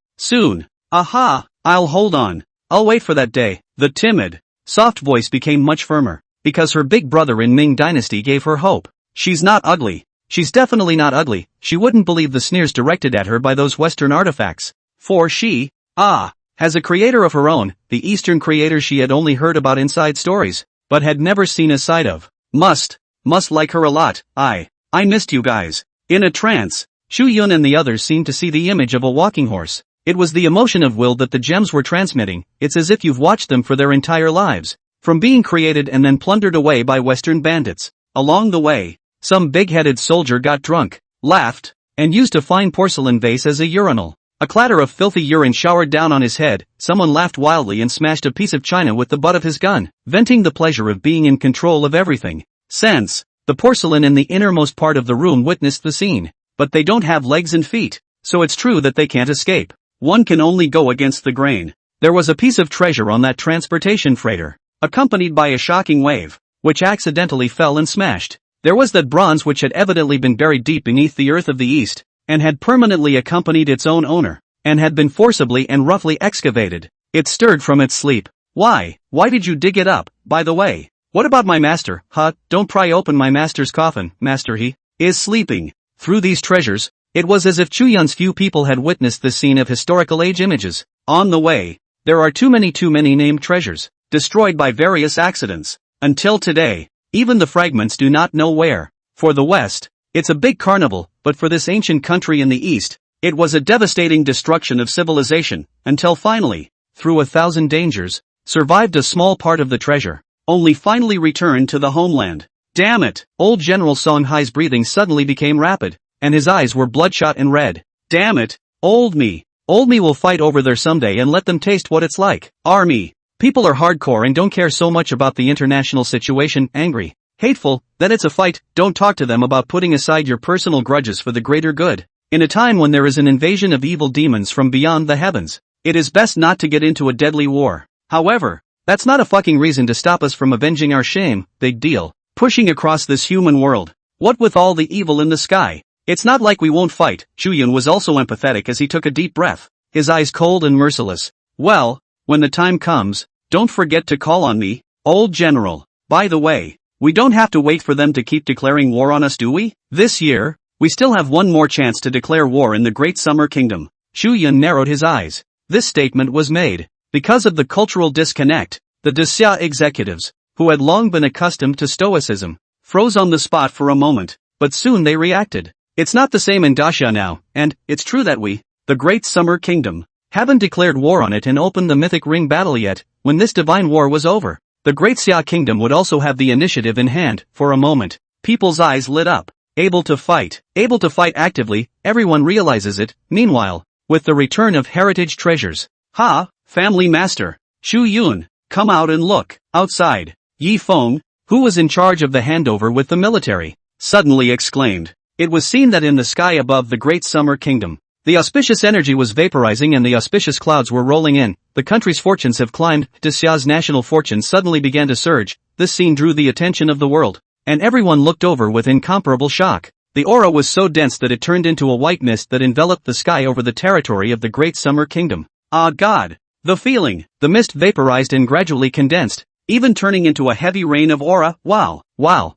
Aha, I'll hold on. I'll wait for that day. The timid, soft voice became much firmer, because her big brother in Ming Dynasty gave her hope. She's not ugly. She's definitely not ugly. She wouldn't believe the sneers directed at her by those Western artifacts. For she, has a creator of her own, the Eastern creator she had only heard about inside stories, but had never seen a sight of. Must like her a lot. I missed you guys. In a trance, Chu Yun and the others seemed to see the image of a walking horse. It was the emotion of will that the gems were transmitting. It's as if you've watched them for their entire lives, from being created and then plundered away by Western bandits. Along the way, some big-headed soldier got drunk, laughed, and used a fine porcelain vase as a urinal. A clatter of filthy urine showered down on his head. Someone laughed wildly and smashed a piece of china with the butt of his gun, venting the pleasure of being in control of everything. Sense. The porcelain in the innermost part of the room witnessed the scene. But they don't have legs and feet, so it's true that they can't escape. One can only go against the grain. There was a piece of treasure on that transportation freighter, accompanied by a shocking wave, which accidentally fell and smashed. There was that bronze which had evidently been buried deep beneath the earth of the East, and had permanently accompanied its own owner, and had been forcibly and roughly excavated. It stirred from its sleep. Why did you dig it up, by the way? What about my master? Don't pry open my master's coffin, master, he is sleeping. Through these treasures, it was as if Chu Yun's few people had witnessed this scene of historical age images. On the way, there are too many named treasures, destroyed by various accidents. Until today, even the fragments do not know where. For the West, it's a big carnival, but for this ancient country in the East, it was a devastating destruction of civilization, until finally, through 1,000 dangers, survived a small part of the treasure, only finally returned to the homeland. Damn it! Old General Song Hai's breathing suddenly became rapid, and his eyes were bloodshot and red. Damn it! Old me will fight over there someday and let them taste what it's like. Army. People are hardcore and don't care so much about the international situation. Angry. Hateful, that it's a fight. Don't talk to them about putting aside your personal grudges for the greater good. In a time when there is an invasion of evil demons from beyond the heavens, it is best not to get into a deadly war. However, that's not a fucking reason to stop us from avenging our shame. Big deal. Pushing across this human world. What with all the evil in the sky? It's not like we won't fight. Chu Yun was also empathetic as he took a deep breath. his eyes cold and merciless. Well, when the time comes, don't forget to call on me, old general. By the way, we don't have to wait for them to keep declaring war on us, do we? This year, we still have one more chance to declare war in the Great Summer Kingdom. Chu Yun narrowed his eyes. This statement was made because of the cultural disconnect. The Daxia executives, who had long been accustomed to stoicism, froze on the spot for a moment, but soon they reacted. It's not the same in Daxia now, and it's true that we, the Great Summer Kingdom, haven't declared war on it and opened the mythic ring battle yet. When this divine war was over, the Great Xia Kingdom would also have the initiative in hand. For a moment, people's eyes lit up. Able to fight actively, everyone realizes it. Meanwhile, with the return of heritage treasures, family master, Chu Yun, come out and look. Outside, Yi Feng, who was in charge of the handover with the military, suddenly exclaimed. It was seen that in the sky above the Great Summer Kingdom, the auspicious energy was vaporizing and the auspicious clouds were rolling in. The country's fortunes have climbed. Daxia's national fortune suddenly began to surge. This scene drew the attention of the world, and everyone looked over with incomparable shock. The aura was so dense that it turned into a white mist that enveloped the sky over the territory of the Great Summer Kingdom. Ah God! The feeling! The mist vaporized and gradually condensed, even turning into a heavy rain of aura. Wow!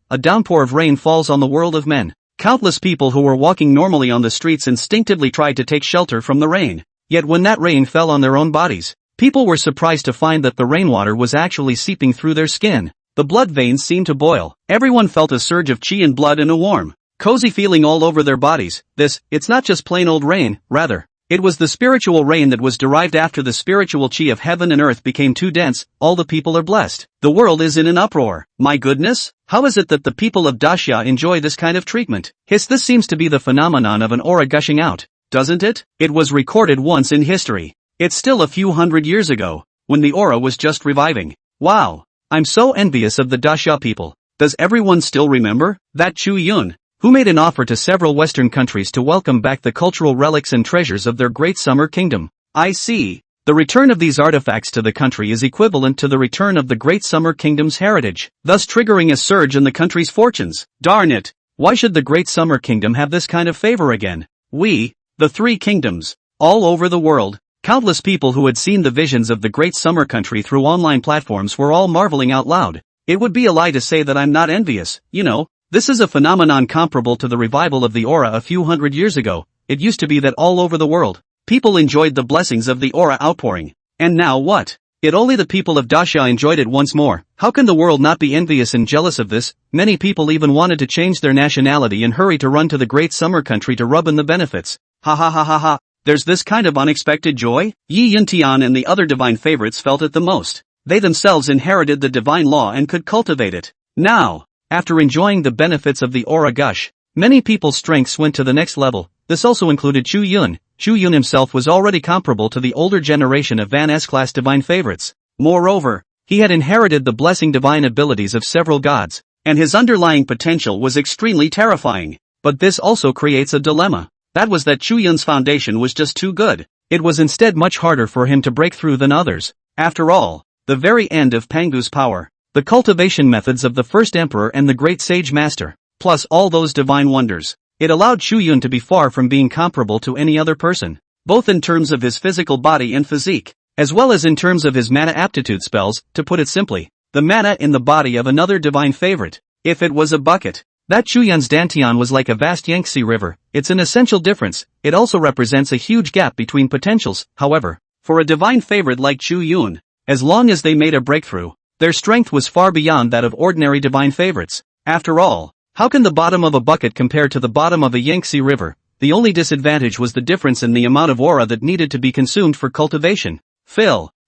A downpour of rain falls on the world of men. Countless people who were walking normally on the streets instinctively tried to take shelter from the rain. Yet when that rain fell on their own bodies, people were surprised to find that the rainwater was actually seeping through their skin. The blood veins seemed to boil. Everyone felt a surge of qi and blood and a warm, cozy feeling all over their bodies. It's not just plain old rain, rather, it was the spiritual rain that was derived after the spiritual qi of heaven and earth became too dense. All the people are blessed. The world is in an uproar. My goodness, how is it that the people of Daxia enjoy this kind of treatment? This seems to be the phenomenon of an aura gushing out, doesn't it? It was recorded once in history. It's still a few hundred years ago, when the aura was just reviving. Wow, I'm so envious of the Daxia people. Does everyone still remember that Chu Yun, who made an offer to several Western countries to welcome back the cultural relics and treasures of their Great Summer Kingdom? I see. The return of these artifacts to the country is equivalent to the return of the Great Summer Kingdom's heritage, thus triggering a surge in the country's fortunes. Darn it! Why should the Great Summer Kingdom have this kind of favor again? We, the three kingdoms, all over the world, countless people who had seen the visions of the Great Summer Country through online platforms were all marveling out loud. It would be a lie to say that I'm not envious, you know. This is a phenomenon comparable to the revival of the aura a few hundred years ago. It used to be that all over the world, people enjoyed the blessings of the aura outpouring. And now what? Yet only the people of Daxia enjoyed it once more. How can the world not be envious and jealous of this? Many people even wanted to change their nationality and hurry to run to the Great Summer Country to rub in the benefits. Ha. There's this kind of unexpected joy? Yi Yuntian and the other divine favorites felt it the most. They themselves inherited the divine law and could cultivate it. Now, after enjoying the benefits of the aura gush, many people's strengths went to the next level. This also included Chu Yun. Chu Yun himself was already comparable to the older generation of Van S-class divine favorites. Moreover, he had inherited the blessing divine abilities of several gods, and his underlying potential was extremely terrifying. But this also creates a dilemma. That was that Chu Yun's foundation was just too good. It was instead much harder for him to break through than others. After all, the very end of Pangu's power, the cultivation methods of the first emperor and the great sage master, plus all those divine wonders, it allowed Chu Yun to be far from being comparable to any other person, both in terms of his physical body and physique, as well as in terms of his mana aptitude spells. To put it simply, the mana in the body of another divine favorite. If it was a bucket, that Chu Yun's dantian was like a vast Yangtze river. It's an essential difference. It also represents a huge gap between potentials. However, for a divine favorite like Chu Yun, as long as they made a breakthrough, their strength was far beyond that of ordinary divine favorites. After all, how can the bottom of a bucket compare to the bottom of a Yangtze river? The only disadvantage was the difference in the amount of aura that needed to be consumed for cultivation.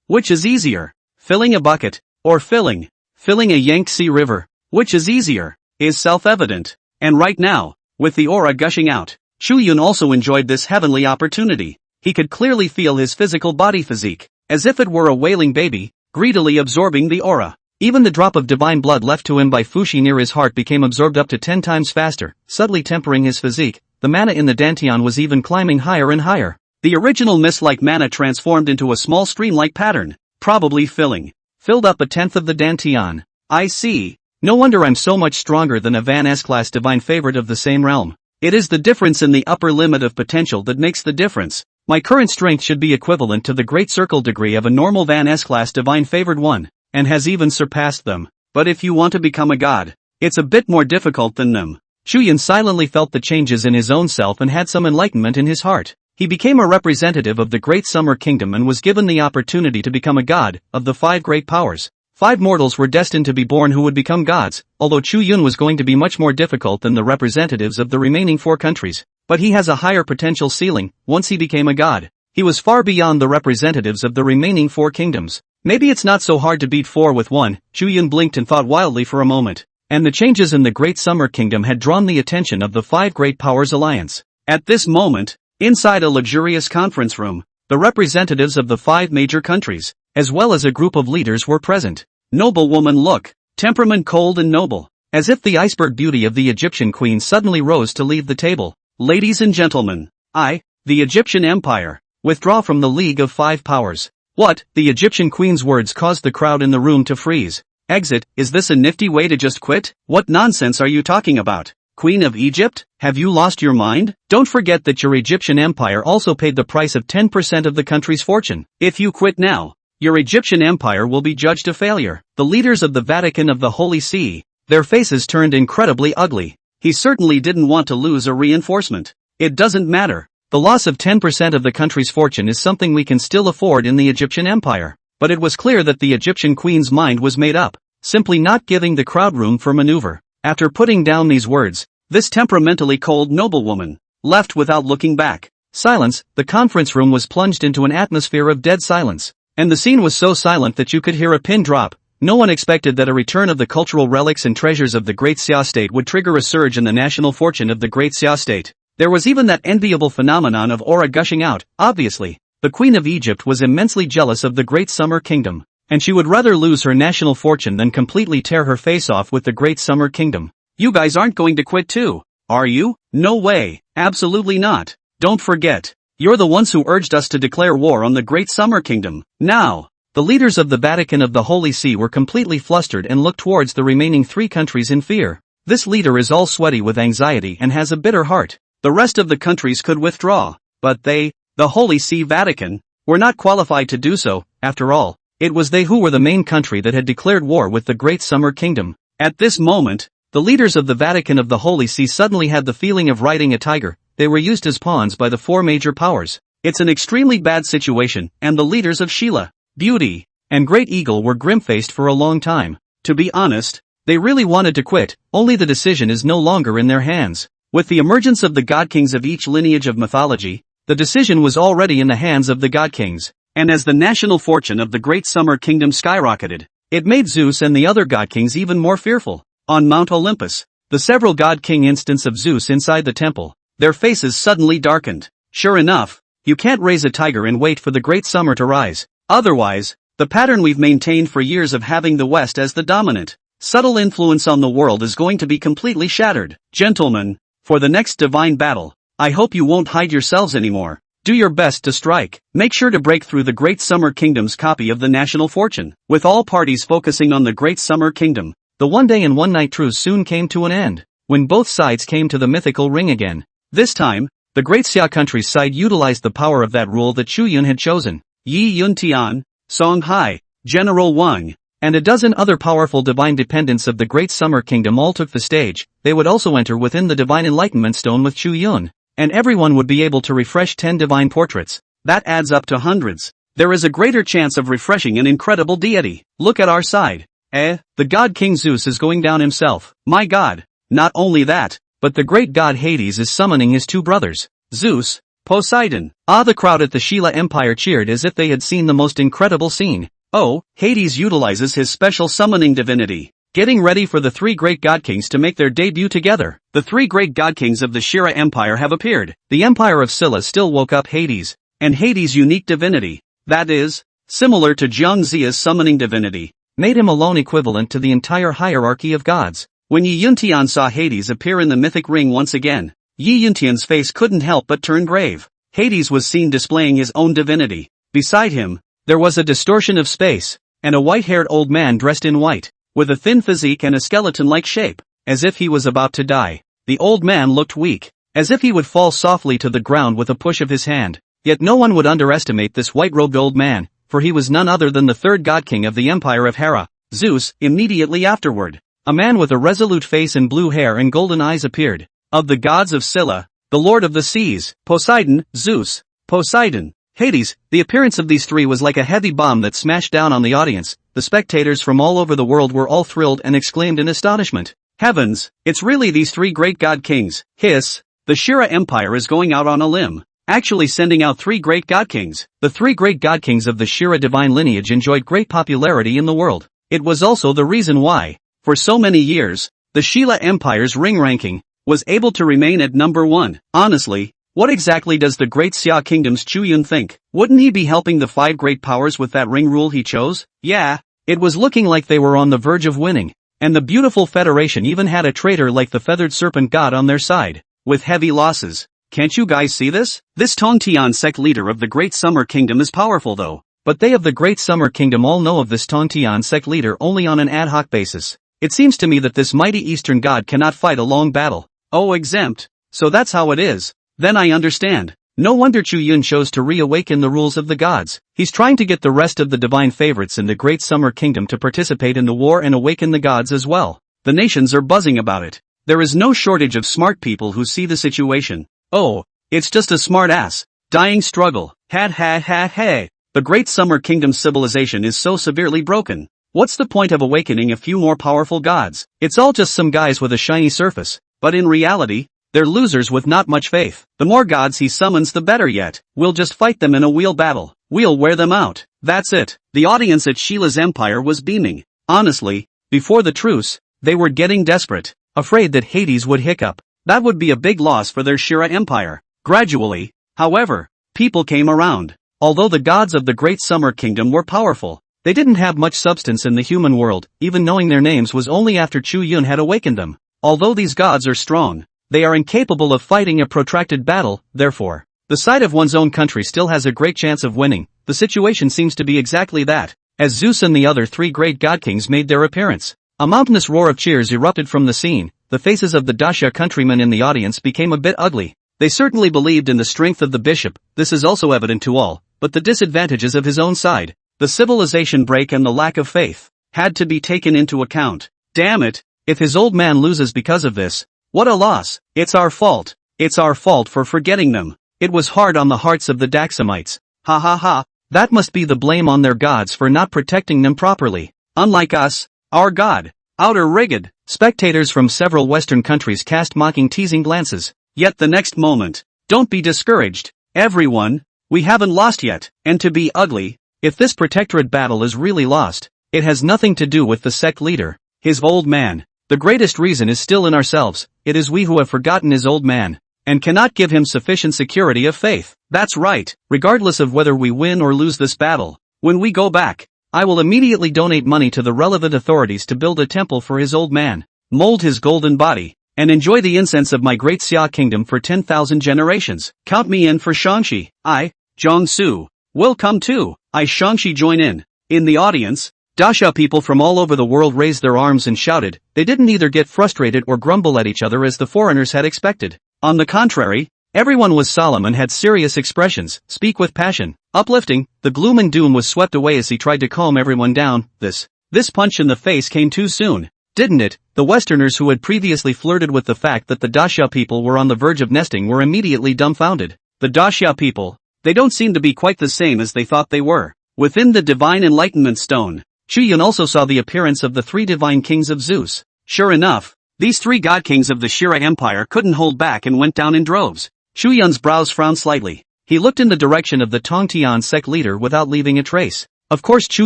Which is easier? Filling a bucket, or filling a Yangtze river? Which is easier, is self-evident. And right now, with the aura gushing out, Chu Yun also enjoyed this heavenly opportunity. He could clearly feel his physical body physique, as if it were a wailing baby, greedily absorbing the aura. Even the drop of divine blood left to him by Fushi near his heart became absorbed up to 10 times faster, subtly tempering his physique. The mana in the dantian was even climbing higher and higher. The original mist-like mana transformed into a small stream-like pattern, probably filled up a tenth of the dantian. I see. No wonder I'm so much stronger than a Van S-class divine favorite of the same realm. It is the difference in the upper limit of potential that makes the difference. My current strength should be equivalent to the Great Circle degree of a normal Van S-class divine favored one, and has even surpassed them. But if you want to become a god, it's a bit more difficult than them. Chu Yun silently felt the changes in his own self and had some enlightenment in his heart. He became a representative of the Great Summer Kingdom and was given the opportunity to become a god of the 5 great powers. 5 mortals were destined to be born who would become gods, although Chu Yun was going to be much more difficult than the representatives of the remaining 4 countries. But he has a higher potential ceiling. Once he became a god, he was far beyond the representatives of the remaining 4 kingdoms. Maybe it's not so hard to beat 4 with 1, Chu Yun blinked and thought wildly for a moment. And the changes in the Great Summer Kingdom had drawn the attention of the 5 Great Powers Alliance. At this moment, inside a luxurious conference room, the representatives of the 5 major countries, as well as a group of leaders were present. Noblewoman look, temperament cold and noble, as if the iceberg beauty of the Egyptian queen suddenly rose to leave the table. Ladies and gentlemen, I, the Egyptian Empire, withdraw from the League of 5 Powers. What? The Egyptian queen's words caused the crowd in the room to freeze. Exit, is this a nifty way to just quit? What nonsense are you talking about? Queen of Egypt, have you lost your mind? Don't forget that your Egyptian empire also paid the price of 10% of the country's fortune. If you quit now, your Egyptian empire will be judged a failure. The leaders of the Vatican of the Holy See, their faces turned incredibly ugly. He certainly didn't want to lose a reinforcement. It doesn't matter. The loss of 10% of the country's fortune is something we can still afford in the Egyptian empire. But it was clear that the Egyptian queen's mind was made up, simply not giving the crowd room for maneuver. After putting down these words, this temperamentally cold noblewoman left without looking back. Silence. The conference room was plunged into an atmosphere of dead silence. And the scene was so silent that you could hear a pin drop. No one expected that a return of the cultural relics and treasures of the Great Xia state would trigger a surge in the national fortune of the Great Xia state. There was even that enviable phenomenon of aura gushing out. Obviously, the Queen of Egypt was immensely jealous of the Great Summer Kingdom, and she would rather lose her national fortune than completely tear her face off with the Great Summer Kingdom. You guys aren't going to quit too, are you? No way, absolutely not. Don't forget, you're the ones who urged us to declare war on the Great Summer Kingdom. Now, the leaders of the Vatican of the Holy See were completely flustered and looked towards the remaining 3 countries in fear. This leader is all sweaty with anxiety and has a bitter heart. The rest of the countries could withdraw, but they, the Holy See Vatican, were not qualified to do so. After all, it was they who were the main country that had declared war with the Great Summer Kingdom. At this moment, the leaders of the Vatican of the Holy See suddenly had the feeling of riding a tiger. They were used as pawns by the 4 major powers. It's an extremely bad situation, and the leaders of Sheila, Beauty, and Great Eagle were grim-faced for a long time. To be honest, they really wanted to quit, only the decision is no longer in their hands. With the emergence of the god kings of each lineage of mythology, the decision was already in the hands of the god kings. And as the national fortune of the Great Summer Kingdom skyrocketed, it made Zeus and the other god kings even more fearful. On Mount Olympus, the several god king instance of Zeus inside the temple, their faces suddenly darkened. Sure enough, you can't raise a tiger and wait for the Great Summer to rise. Otherwise, the pattern we've maintained for years of having the West as the dominant, subtle influence on the world is going to be completely shattered. Gentlemen, for the next divine battle, I hope you won't hide yourselves anymore. Do your best to strike. Make sure to break through the Great Summer Kingdom's copy of the national fortune. With all parties focusing on the Great Summer Kingdom, the one-day and one-night truce soon came to an end, when both sides came to the mythical ring again. This time, the Great Xia country's side utilized the power of that rule that Chu Yun had chosen. Yi Yun Tian, Song Hai, General Wang, and a dozen other powerful divine dependents of the Great Summer Kingdom all took the stage. They would also enter within the Divine Enlightenment Stone with Chu Yun, and everyone would be able to refresh 10 divine portraits. That adds up to hundreds. There is a greater chance of refreshing an incredible deity. Look at our side. The god King Zeus is going down himself. My god. Not only that, but the great god Hades is summoning his 2 brothers, Zeus, Poseidon. The crowd at the Sheila Empire cheered as if they had seen the most incredible scene. Oh, Hades utilizes his special summoning divinity, getting ready for the 3 great god kings to make their debut together. The 3 great god kings of the Shira Empire have appeared. The Empire of Scylla still woke up Hades, and Hades' unique divinity, that is, similar to Jiangxia's summoning divinity, made him alone equivalent to the entire hierarchy of gods. When Yi Yuntian saw Hades appear in the mythic ring once again, Yi Yuntian's face couldn't help but turn grave. Hades was seen displaying his own divinity. Beside him, there was a distortion of space, and a white-haired old man dressed in white, with a thin physique and a skeleton-like shape, as if he was about to die. The old man looked weak, as if he would fall softly to the ground with a push of his hand. Yet no one would underestimate this white-robed old man, for he was none other than the third god king of the empire of Hera, Zeus. Immediately afterward, a man with a resolute face and blue hair and golden eyes appeared. Of the gods of Scylla, the lord of the seas, Poseidon, Zeus, Poseidon, Hades. The appearance of these three was like a heavy bomb that smashed down on the audience. The spectators from all over the world were all thrilled and exclaimed in astonishment. Heavens, it's really these three great god kings. Hiss, the Shira Empire is going out on a limb, actually sending out three great god kings. The three great god kings of the Shira divine lineage enjoyed great popularity in the world. It was also the reason why, for so many years, the Shira Empire's ring ranking was able to remain at number 1. Honestly, what exactly does the Great Xia Kingdom's Chu Yun think? Wouldn't he be helping the five great powers with that ring rule he chose? Yeah, it was looking like they were on the verge of winning, and the beautiful Federation even had a traitor like the feathered serpent god on their side, with heavy losses. Can't you guys see this? This Tongtian Sect leader of the Great Summer Kingdom is powerful though, but they of the Great Summer Kingdom all know of this Tongtian Sect leader only on an ad hoc basis. It seems to me that this mighty Eastern god cannot fight a long battle. Oh, exempt. So that's how it is. Then I understand. No wonder Chu Yun chose to reawaken the rules of the gods. He's trying to get the rest of the divine favorites in the Great Summer Kingdom to participate in the war and awaken the gods as well. The nations are buzzing about it. There is no shortage of smart people who see the situation. Oh, it's just a smart ass, dying struggle. Ha ha ha ha. The Great Summer Kingdom's civilization is so severely broken. What's the point of awakening a few more powerful gods? It's all just some guys with a shiny surface. But in reality, they're losers with not much faith. The more gods he summons the better yet. We'll just fight them in a wheel battle. We'll wear them out. That's it. The audience at Sheila's empire was beaming. Honestly, before the truce, they were getting desperate, afraid that Hades would hiccup. That would be a big loss for their Shira empire. Gradually, however, people came around. Although the gods of the Great Summer Kingdom were powerful, they didn't have much substance in the human world. Even knowing their names was only after Chu Yun had awakened them. Although these gods are strong, they are incapable of fighting a protracted battle. Therefore, the side of one's own country still has a great chance of winning. The situation seems to be exactly that. As Zeus and the other three great god kings made their appearance, a mountainous roar of cheers erupted from the scene. The faces of the Dacia countrymen in the audience became a bit ugly. They certainly believed in the strength of the bishop. This is also evident to all, but the disadvantages of his own side, the civilization break and the lack of faith, had to be taken into account. Damn it, if his old man loses because of this, what a loss. It's our fault. It's our fault for forgetting them. It was hard on the hearts of the Daxamites. Ha ha ha. That must be the blame on their gods for not protecting them properly. Unlike us, our god, outer rigged. Spectators from several Western countries cast mocking teasing glances. Yet the next moment, don't be discouraged, everyone, we haven't lost yet. And to be ugly, if this protectorate battle is really lost, it has nothing to do with the sect leader, his old man. The greatest reason is still in ourselves. It is we who have forgotten his old man, and cannot give him sufficient security of faith. That's right, regardless of whether we win or lose this battle. When we go back, I will immediately donate money to the relevant authorities to build a temple for his old man, mold his golden body, and enjoy the incense of my great Xia kingdom for 10,000 generations. Count me in for Shangxi. I, Jiangsu, will come too. I Shangxi join in. In the audience, Dacia people from all over the world raised their arms and shouted. They didn't either get frustrated or grumble at each other as the foreigners had expected. On the contrary, everyone was solemn and had serious expressions, speak with passion, uplifting. The gloom and doom was swept away as he tried to calm everyone down. This punch in the face came too soon, didn't it? The Westerners who had previously flirted with the fact that the Dacia people were on the verge of nesting were immediately dumbfounded. The Dacia people, they don't seem to be quite the same as they thought they were. Within the Divine Enlightenment Stone, Chu Yun also saw the appearance of the three divine kings of Zeus. Sure enough, these three god kings of the Shira Empire couldn't hold back and went down in droves. Chu Yun's brows frowned slightly. He looked in the direction of the Tongtian sect leader without leaving a trace. Of course Chu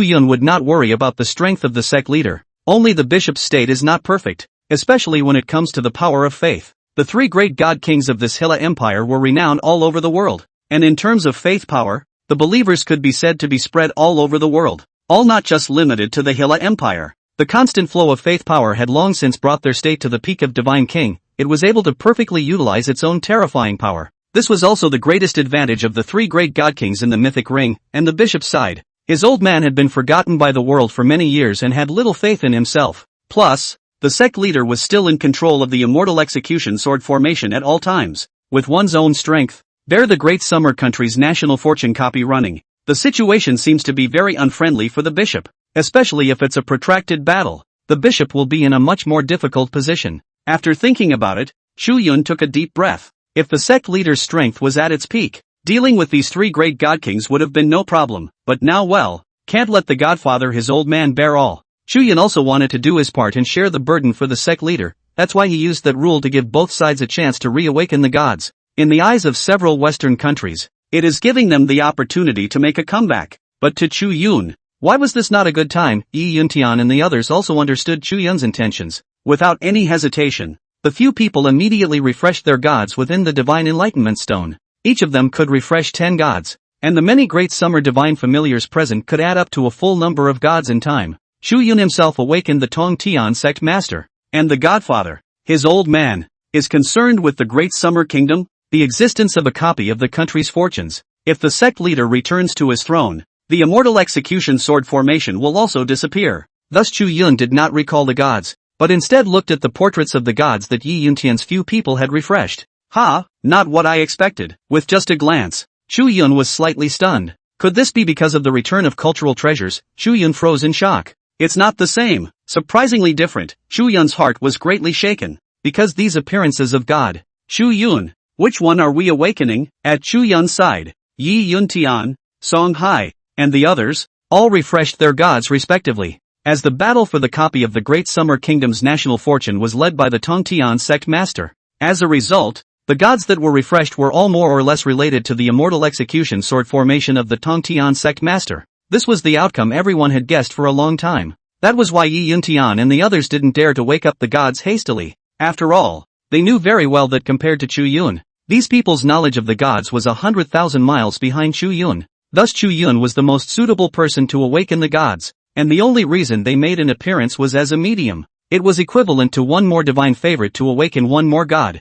Yun would not worry about the strength of the sect leader. Only the bishop's state is not perfect, especially when it comes to the power of faith. The three great god kings of this Hilla Empire were renowned all over the world. And in terms of faith power, the believers could be said to be spread all over the world. All not just limited to the Hilla Empire. The constant flow of faith power had long since brought their state to the peak of divine king. It was able to perfectly utilize its own terrifying power. This was also the greatest advantage of the three great god kings in the mythic ring, and the bishop's side. His old man had been forgotten by the world for many years and had little faith in himself. Plus, the sect leader was still in control of the immortal execution sword formation at all times. With one's own strength, bear the Great Summer country's national fortune copy running. The situation seems to be very unfriendly for the bishop, especially if it's a protracted battle. The bishop will be in a much more difficult position. After thinking about it, Chu Yun took a deep breath. If the sect leader's strength was at its peak, dealing with these three great god kings would have been no problem, but now well, can't let the godfather his old man bear all. Chu Yun also wanted to do his part and share the burden for the sect leader, that's why he used that rule to give both sides a chance to reawaken the gods. In the eyes of several Western countries, it is giving them the opportunity to make a comeback. But to Chu Yun, why was this not a good time? Yi Yuntian and the others also understood Chu Yun's intentions. Without any hesitation, the few people immediately refreshed their gods within the Divine Enlightenment Stone. Each of them could refresh 10 gods, and the many great summer divine familiars present could add up to a full number of gods in time. Chu Yun himself awakened the Tongtian sect master, and the godfather, his old man, is concerned with the great summer kingdom, the existence of a copy of the country's fortunes. If the sect leader returns to his throne, the immortal execution sword formation will also disappear. Thus Chu Yun did not recall the gods, but instead looked at the portraits of the gods that Yi Yuntian's few people had refreshed. Not what I expected. With just a glance, Chu Yun was slightly stunned. Could this be because of the return of cultural treasures? Chu Yun froze in shock. It's not the same. Surprisingly different. Chu Yun's heart was greatly shaken. Because these appearances of God. Chu Yun, which one are we awakening? At Chu Yun's side, Yi Yuntian, Song Hai, and the others, all refreshed their gods respectively. As the battle for the copy of the Great Summer Kingdom's national fortune was led by the Tongtian sect master. As a result, the gods that were refreshed were all more or less related to the immortal execution sword formation of the Tongtian sect master. This was the outcome everyone had guessed for a long time. That was why Yi Yuntian and the others didn't dare to wake up the gods hastily. After all, they knew very well that compared to Chu Yun, these people's knowledge of the gods was 100,000 miles behind Chu Yun. Thus Chu Yun was the most suitable person to awaken the gods, and the only reason they made an appearance was as a medium. It was equivalent to one more divine favorite to awaken one more god.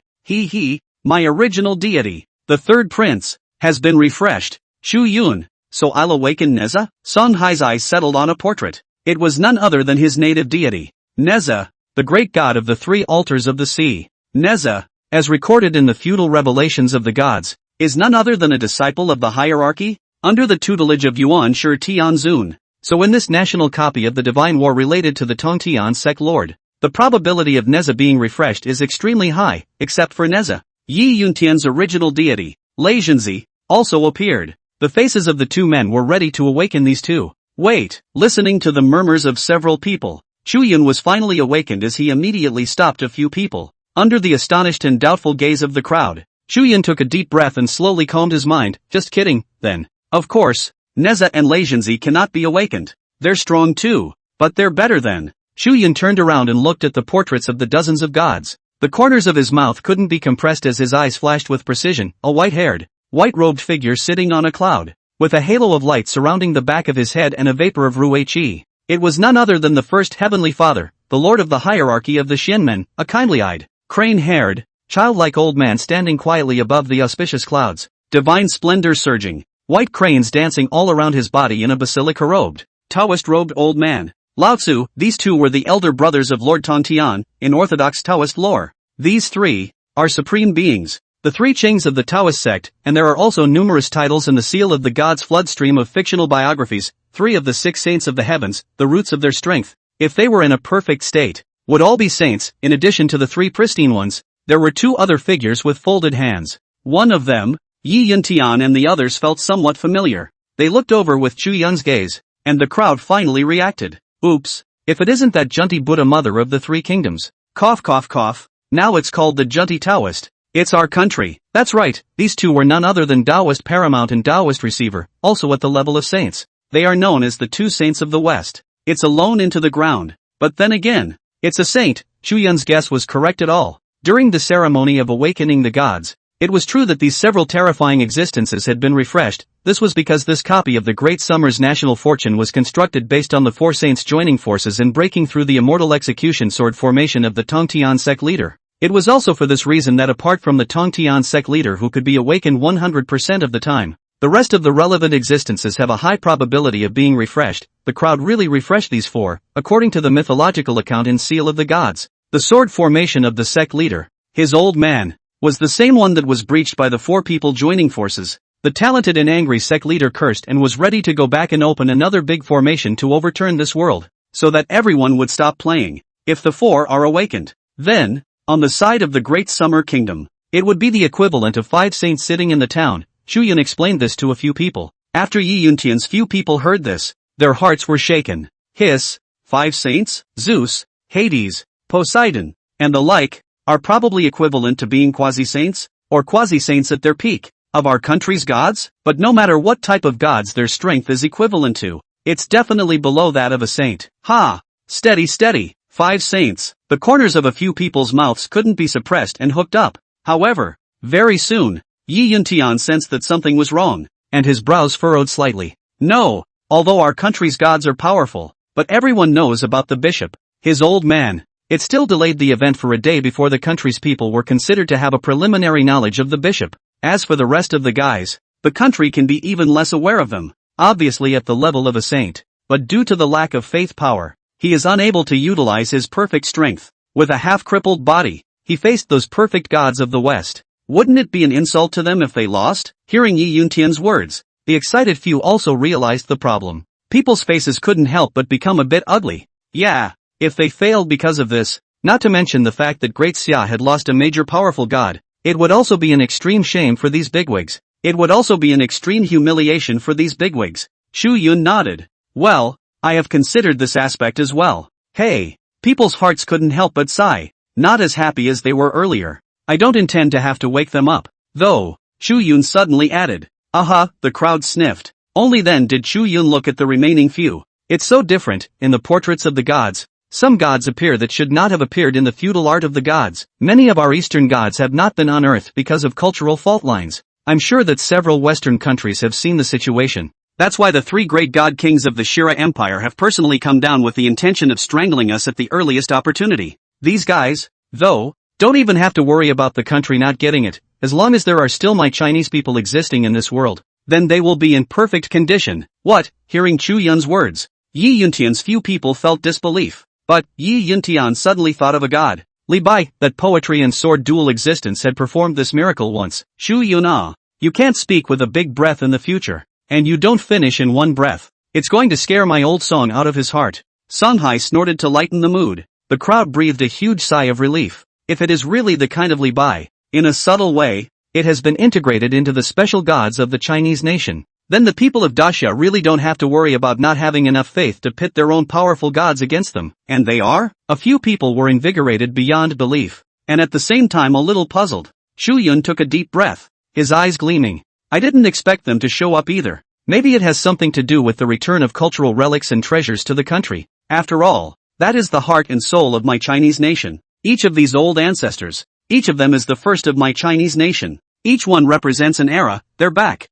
My original deity, the third prince, has been refreshed. Chu Yun, so I'll awaken Neza? Song Hai's eyes settled on a portrait. It was none other than his native deity, Neza, the great god of the three altars of the sea. Neza, as recorded in the feudal revelations of the gods, is none other than a disciple of the hierarchy, under the tutelage of Yuan Shi Tianzun. So in this national copy of the divine war related to the Tongtian sect lord, the probability of Neza being refreshed is extremely high, except for Neza. Yi Yuntian's original deity, Lei Zhenzi, also appeared. The faces of the two men were ready to awaken these two. Wait, listening to the murmurs of several people, Chu Yun was finally awakened as he immediately stopped a few people. Under the astonished and doubtful gaze of the crowd, Chu Yun took a deep breath and slowly calmed his mind. Just kidding, then. Of course, Neza and Lei Zhenzi cannot be awakened. They're strong too, but they're better than. Chu Yun turned around and looked at the portraits of the dozens of gods. The corners of his mouth couldn't be compressed as his eyes flashed with precision. A white-haired, white-robed figure sitting on a cloud, with a halo of light surrounding the back of his head and a vapor of Rui Qi. It was none other than the first heavenly father, the lord of the hierarchy of the Xianmen, a kindly-eyed, crane-haired, childlike old man standing quietly above the auspicious clouds, divine splendor surging, white cranes dancing all around his body in a basilica-robed, Taoist-robed old man. Lao Tzu. These two were the elder brothers of Lord Tongtian, in orthodox Taoist lore. These three are supreme beings, the three Qings of the Taoist sect, and there are also numerous titles in the seal of the gods' floodstream of fictional biographies. 3 of the 6 saints of the heavens, the roots of their strength. If they were in a perfect state, would all be saints. In addition to the 3 pristine ones, there were 2 other figures with folded hands. One of them, Yi Yuntian, and the others felt somewhat familiar. They looked over with Chu Yun's gaze, and the crowd finally reacted. Oops, if it isn't that Junti Buddha mother of the 3 kingdoms. Cough cough cough, now it's called the Junti Taoist. It's our country. That's right, these two were none other than Taoist paramount and Taoist receiver, also at the level of saints. They are known as the 2 saints of the West. It's a loan into the ground. But then again, it's a saint. Chu Yun's guess was correct at all. During the ceremony of awakening the gods, it was true that these several terrifying existences had been refreshed. This was because this copy of the Great Summer's national fortune was constructed based on the 4 saints joining forces and breaking through the immortal execution sword formation of the Tongtian sect leader. It was also for this reason that apart from the Tongtian sect leader who could be awakened 100% of the time, the rest of the relevant existences have a high probability of being refreshed. The crowd really refreshed these 4, according to the mythological account in Seal of the Gods. The sword formation of the sect leader, his old man, was the same one that was breached by the 4 people joining forces. The talented and angry Sect leader cursed and was ready to go back and open another big formation to overturn this world, so that everyone would stop playing. If the 4 are awakened, then, on the side of the Great Summer Kingdom, it would be the equivalent of 5 saints sitting in the town. Chu Yun explained this to a few people. After Yi Yuntian's few people heard this, their hearts were shaken. 5 saints, Zeus, Hades, Poseidon, and the like, are probably equivalent to being quasi-saints, or quasi-saints at their peak, of our country's gods? But no matter what type of gods their strength is equivalent to, it's definitely below that of a saint. Ha! Steady. 5 saints. The corners of a few people's mouths couldn't be suppressed and hooked up. However, very soon, Yi Yuntian sensed that something was wrong, and his brows furrowed slightly. No, although our country's gods are powerful, but everyone knows about the bishop, his old man. It still delayed the event for a day before the country's people were considered to have a preliminary knowledge of the bishop. As for the rest of the guys, the country can be even less aware of them, obviously at the level of a saint, but due to the lack of faith power, he is unable to utilize his perfect strength. With a half-crippled body, he faced those perfect gods of the West. Wouldn't it be an insult to them if they lost? Hearing Yi Yuntian's words, the excited few also realized the problem. People's faces couldn't help but become a bit ugly. Yeah, if they failed because of this, not to mention the fact that Great Xia had lost a major powerful god, it would also be an extreme shame for these bigwigs. It would also be an extreme humiliation for these bigwigs. Chu Yun nodded. Well, I have considered this aspect as well. Hey, people's hearts couldn't help but sigh, not as happy as they were earlier. I don't intend to have to wake them up, though, Chu Yun suddenly added. Aha, the crowd sniffed. Only then did Chu Yun look at the remaining few. It's so different, in the portraits of the gods. Some gods appear that should not have appeared in the feudal art of the gods. Many of our Eastern gods have not been unearthed because of cultural fault lines. I'm sure that several Western countries have seen the situation. That's why the 3 great god kings of the Shira Empire have personally come down with the intention of strangling us at the earliest opportunity. These guys, though, don't even have to worry about the country not getting it. As long as there are still my Chinese people existing in this world, then they will be in perfect condition. What? Hearing Chu Yun's words, Yi Yuntian's few people felt disbelief. But, Yi Yuntian suddenly thought of a god. Li Bai, that poetry and sword dual existence had performed this miracle once. Chu Yun, you can't speak with a big breath in the future. And you don't finish in one breath. It's going to scare my old song out of his heart. Songhai snorted to lighten the mood. The crowd breathed a huge sigh of relief. If it is really the kind of Li Bai, in a subtle way, it has been integrated into the special gods of the Chinese nation. Then the people of Daxia really don't have to worry about not having enough faith to pit their own powerful gods against them. And they are? A few people were invigorated beyond belief, and at the same time a little puzzled. Chu Yun took a deep breath, his eyes gleaming. I didn't expect them to show up either. Maybe it has something to do with the return of cultural relics and treasures to the country. After all, that is the heart and soul of my Chinese nation. Each of these old ancestors, each of them is the first of my Chinese nation. Each one represents an era. They're back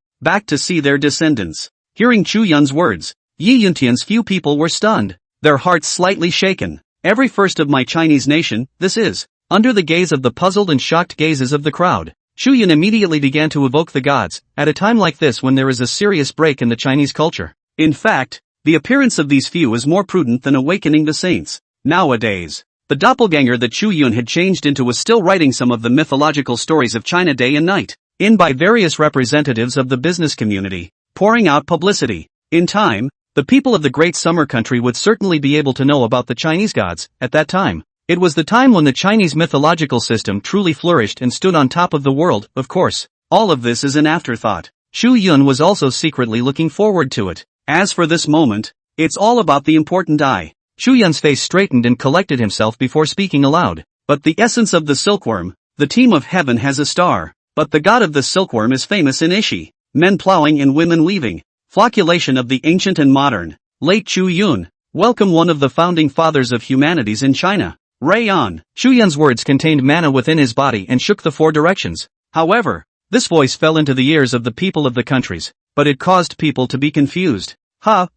to see their descendants. Hearing Chu Yun's words, Yi Yuntian's few people were stunned, their hearts slightly shaken. Every first of my Chinese nation, this is. Under the gaze of the puzzled and shocked gazes of the crowd, Chu Yun immediately began to evoke the gods, at a time like this when there is a serious break in the Chinese culture. In fact, the appearance of these few is more prudent than awakening the saints. Nowadays, the doppelganger that Chu Yun had changed into was still writing some of the mythological stories of China day and night, in by various representatives of the business community, pouring out publicity. In time, the people of the Great Summer Country would certainly be able to know about the Chinese gods. At that time, it was the time when the Chinese mythological system truly flourished and stood on top of the world. Of course, all of this is an afterthought. Chu Yun was also secretly looking forward to it. As for this moment, it's all about the important I. Chu Yun's face straightened and collected himself before speaking aloud. But the essence of the silkworm, the team of heaven has a star. But the god of the silkworm is famous in Ishi. Men plowing and women weaving. Flocculation of the ancient and modern. Late Chu Yun. Welcome one of the founding fathers of humanities in China. Ray on. Chu Yun's words contained mana within his body and shook the 4 directions. However, this voice fell into the ears of the people of the countries, but it caused people to be confused.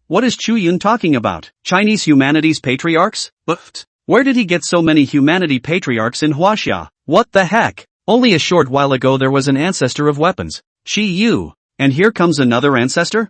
What is Chu Yun talking about? Chinese humanities patriarchs? But where did he get so many humanity patriarchs in Huaxia? What the heck? Only a short while ago there was an ancestor of weapons, Shi Yu, and here comes another ancestor?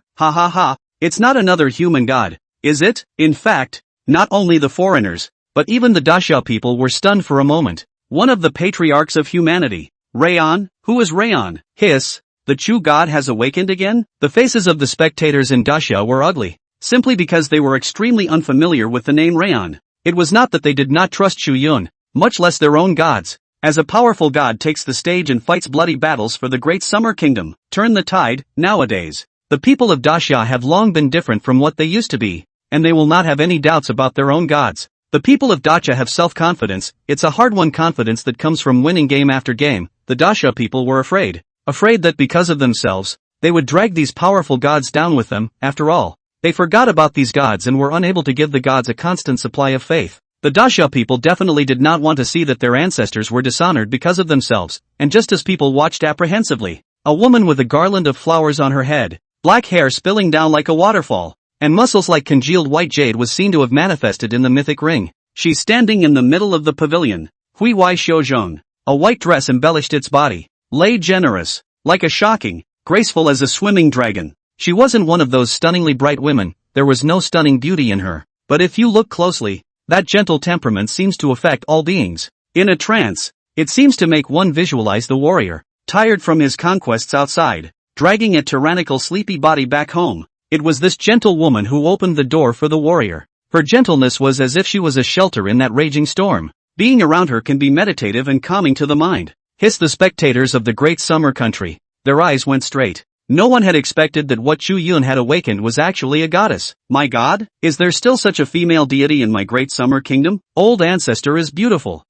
It's not another human god, is it? In fact, not only the foreigners, but even the Daxia people were stunned for a moment. One of the patriarchs of humanity. Rayon? Who is Rayon? Hiss. The Chu god has awakened again? The faces of the spectators in Daxia were ugly, simply because they were extremely unfamiliar with the name Rayon. It was not that they did not trust Chu Yun, much less their own gods. As a powerful god takes the stage and fights bloody battles for the Great Summer Kingdom, turn the tide. Nowadays, the people of Daxia have long been different from what they used to be, and they will not have any doubts about their own gods. The people of Daxia have self-confidence. It's a hard-won confidence that comes from winning game after game. The Daxia people were afraid that because of themselves, they would drag these powerful gods down with them. After all, they forgot about these gods and were unable to give the gods a constant supply of faith. The Daxia people definitely did not want to see that their ancestors were dishonored because of themselves, and just as people watched apprehensively, a woman with a garland of flowers on her head, black hair spilling down like a waterfall, and muscles like congealed white jade was seen to have manifested in the mythic ring. She's standing in the middle of the pavilion. Hui Wai Xiuzhong. A white dress embellished its body. Lay generous, like a shocking, graceful as a swimming dragon. She wasn't one of those stunningly bright women, there was no stunning beauty in her. But if you look closely, that gentle temperament seems to affect all beings. In a trance, it seems to make one visualize the warrior, tired from his conquests outside, dragging a tyrannical sleepy body back home. It was this gentle woman who opened the door for the warrior. Her gentleness was as if she was a shelter in that raging storm. Being around her can be meditative and calming to the mind. Hissed the spectators of the great summer country. Their eyes went straight. No one had expected that what Chu Yun had awakened was actually a goddess. My god? Is there still such a female deity in my great summer kingdom? Old ancestor is beautiful.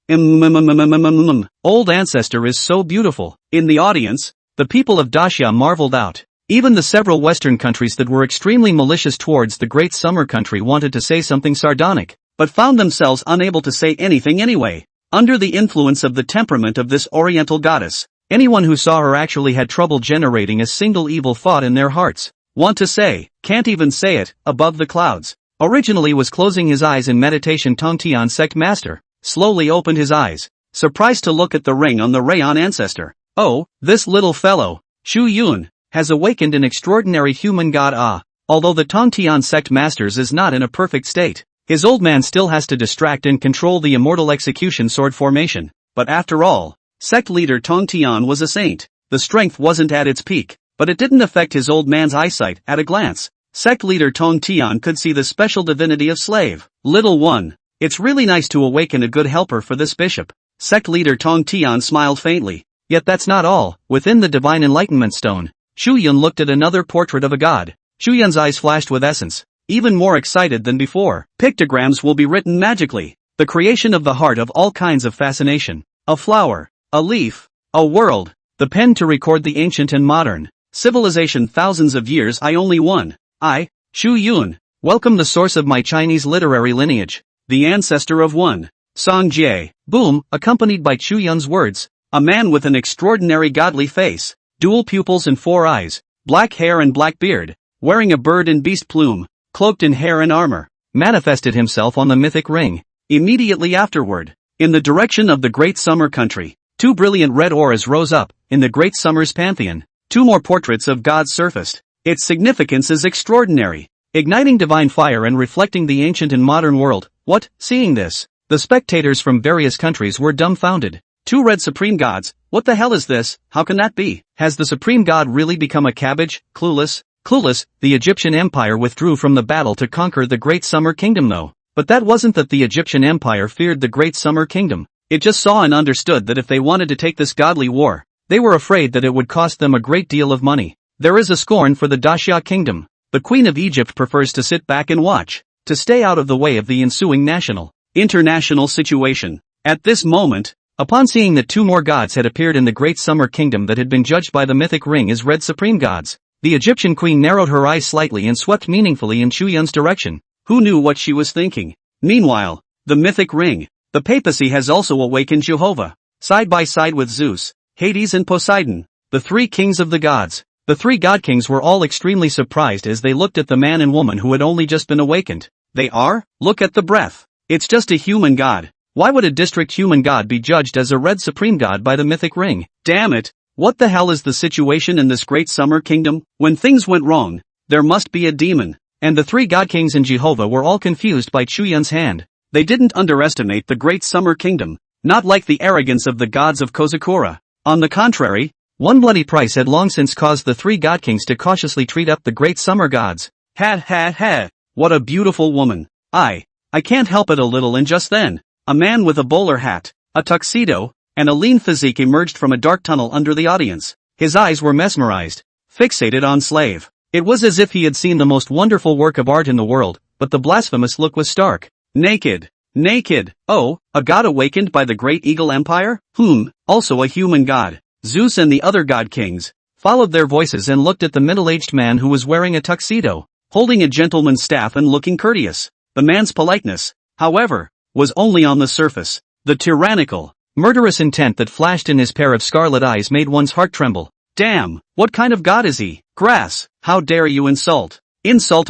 Old ancestor is so beautiful. In the audience, the people of Daxia marveled out. Even the several Western countries that were extremely malicious towards the great summer country wanted to say something sardonic, but found themselves unable to say anything anyway. Under the influence of the temperament of this oriental goddess, anyone who saw her actually had trouble generating a single evil thought in their hearts. Want to say, can't even say it. Above the clouds, originally was closing his eyes in meditation. Tongtian Sect master slowly opened his eyes, surprised to look at the ring on the Rayon ancestor. Oh, this little fellow, Chu Yun, has awakened an extraordinary human god. Although the Tongtian Sect masters is not in a perfect state, his old man still has to distract and control the immortal execution sword formation. But after all, Sect leader Tongtian was a saint. The strength wasn't at its peak, but it didn't affect his old man's eyesight. At a glance, Sect leader Tongtian could see the special divinity of slave. Little one, it's really nice to awaken a good helper for this bishop. Sect leader Tongtian smiled faintly. Yet that's not all. Within the divine enlightenment stone, Chu Yun looked at another portrait of a god. Chu Yun's eyes flashed with essence, even more excited than before. Pictograms will be written magically. The creation of the heart of all kinds of fascination. A flower, a leaf, a world. The pen to record the ancient and modern civilization thousands of years. I only one. I, Chu Yun, welcome the source of my Chinese literary lineage, the ancestor of one. Song Jie. Boom, accompanied by Chu Yun's words. A man with an extraordinary godly face, dual pupils and 4 eyes, black hair and black beard, wearing a bird and beast plume, cloaked in hair and armor, manifested himself on the mythic ring. Immediately afterward, in the direction of the great summer country, 2 brilliant red auras rose up. In the great summer's pantheon, 2 more portraits of gods surfaced. Its significance is extraordinary, igniting divine fire and reflecting the ancient and modern world. What? Seeing this, the spectators from various countries were dumbfounded. 2 red supreme gods, what the hell is this? How can that be? Has the supreme god really become a cabbage? Clueless, the Egyptian empire withdrew from the battle to conquer the great summer kingdom though. But that wasn't that the Egyptian empire feared the great summer kingdom. It just saw and understood that if they wanted to take this godly war, they were afraid that it would cost them a great deal of money. There is a scorn for the Daxia kingdom. The Queen of Egypt prefers to sit back and watch, to stay out of the way of the ensuing international situation. At this moment, upon seeing that 2 more gods had appeared in the great summer kingdom that had been judged by the mythic ring as red supreme gods, the Egyptian queen narrowed her eyes slightly and swept meaningfully in Chu Yun's direction. Who knew what she was thinking? Meanwhile, the mythic ring, the papacy has also awakened Jehovah, side by side with Zeus, Hades and Poseidon, the 3 kings of the gods. The 3 god kings were all extremely surprised as they looked at the man and woman who had only just been awakened. They are? Look at the breath. It's just a human god. Why would a district human god be judged as a red supreme god by the mythic ring? Damn it, what the hell is the situation in this great summer kingdom? When things went wrong, there must be a demon. And the 3 god kings and Jehovah were all confused by Chu Yun's hand. They didn't underestimate the great summer kingdom, not like the arrogance of the gods of Kozakura. On the contrary, one bloody price had long since caused the three god kings to cautiously treat up the great summer gods. Ha ha ha, what a beautiful woman. I can't help it a little, and just then, a man with a bowler hat, a tuxedo, and a lean physique emerged from a dark tunnel under the audience. His eyes were mesmerized, fixated on Slave. It was as if he had seen the most wonderful work of art in the world, but the blasphemous look was stark. Naked. Naked. Oh, a god awakened by the great eagle empire? Also a human god. Zeus and the other god kings followed their voices and looked at the middle-aged man who was wearing a tuxedo, holding a gentleman's staff and looking courteous. The man's politeness, however, was only on the surface. The tyrannical, murderous intent that flashed in his pair of scarlet eyes made one's heart tremble. Damn, what kind of god is he? Grass, how dare you insult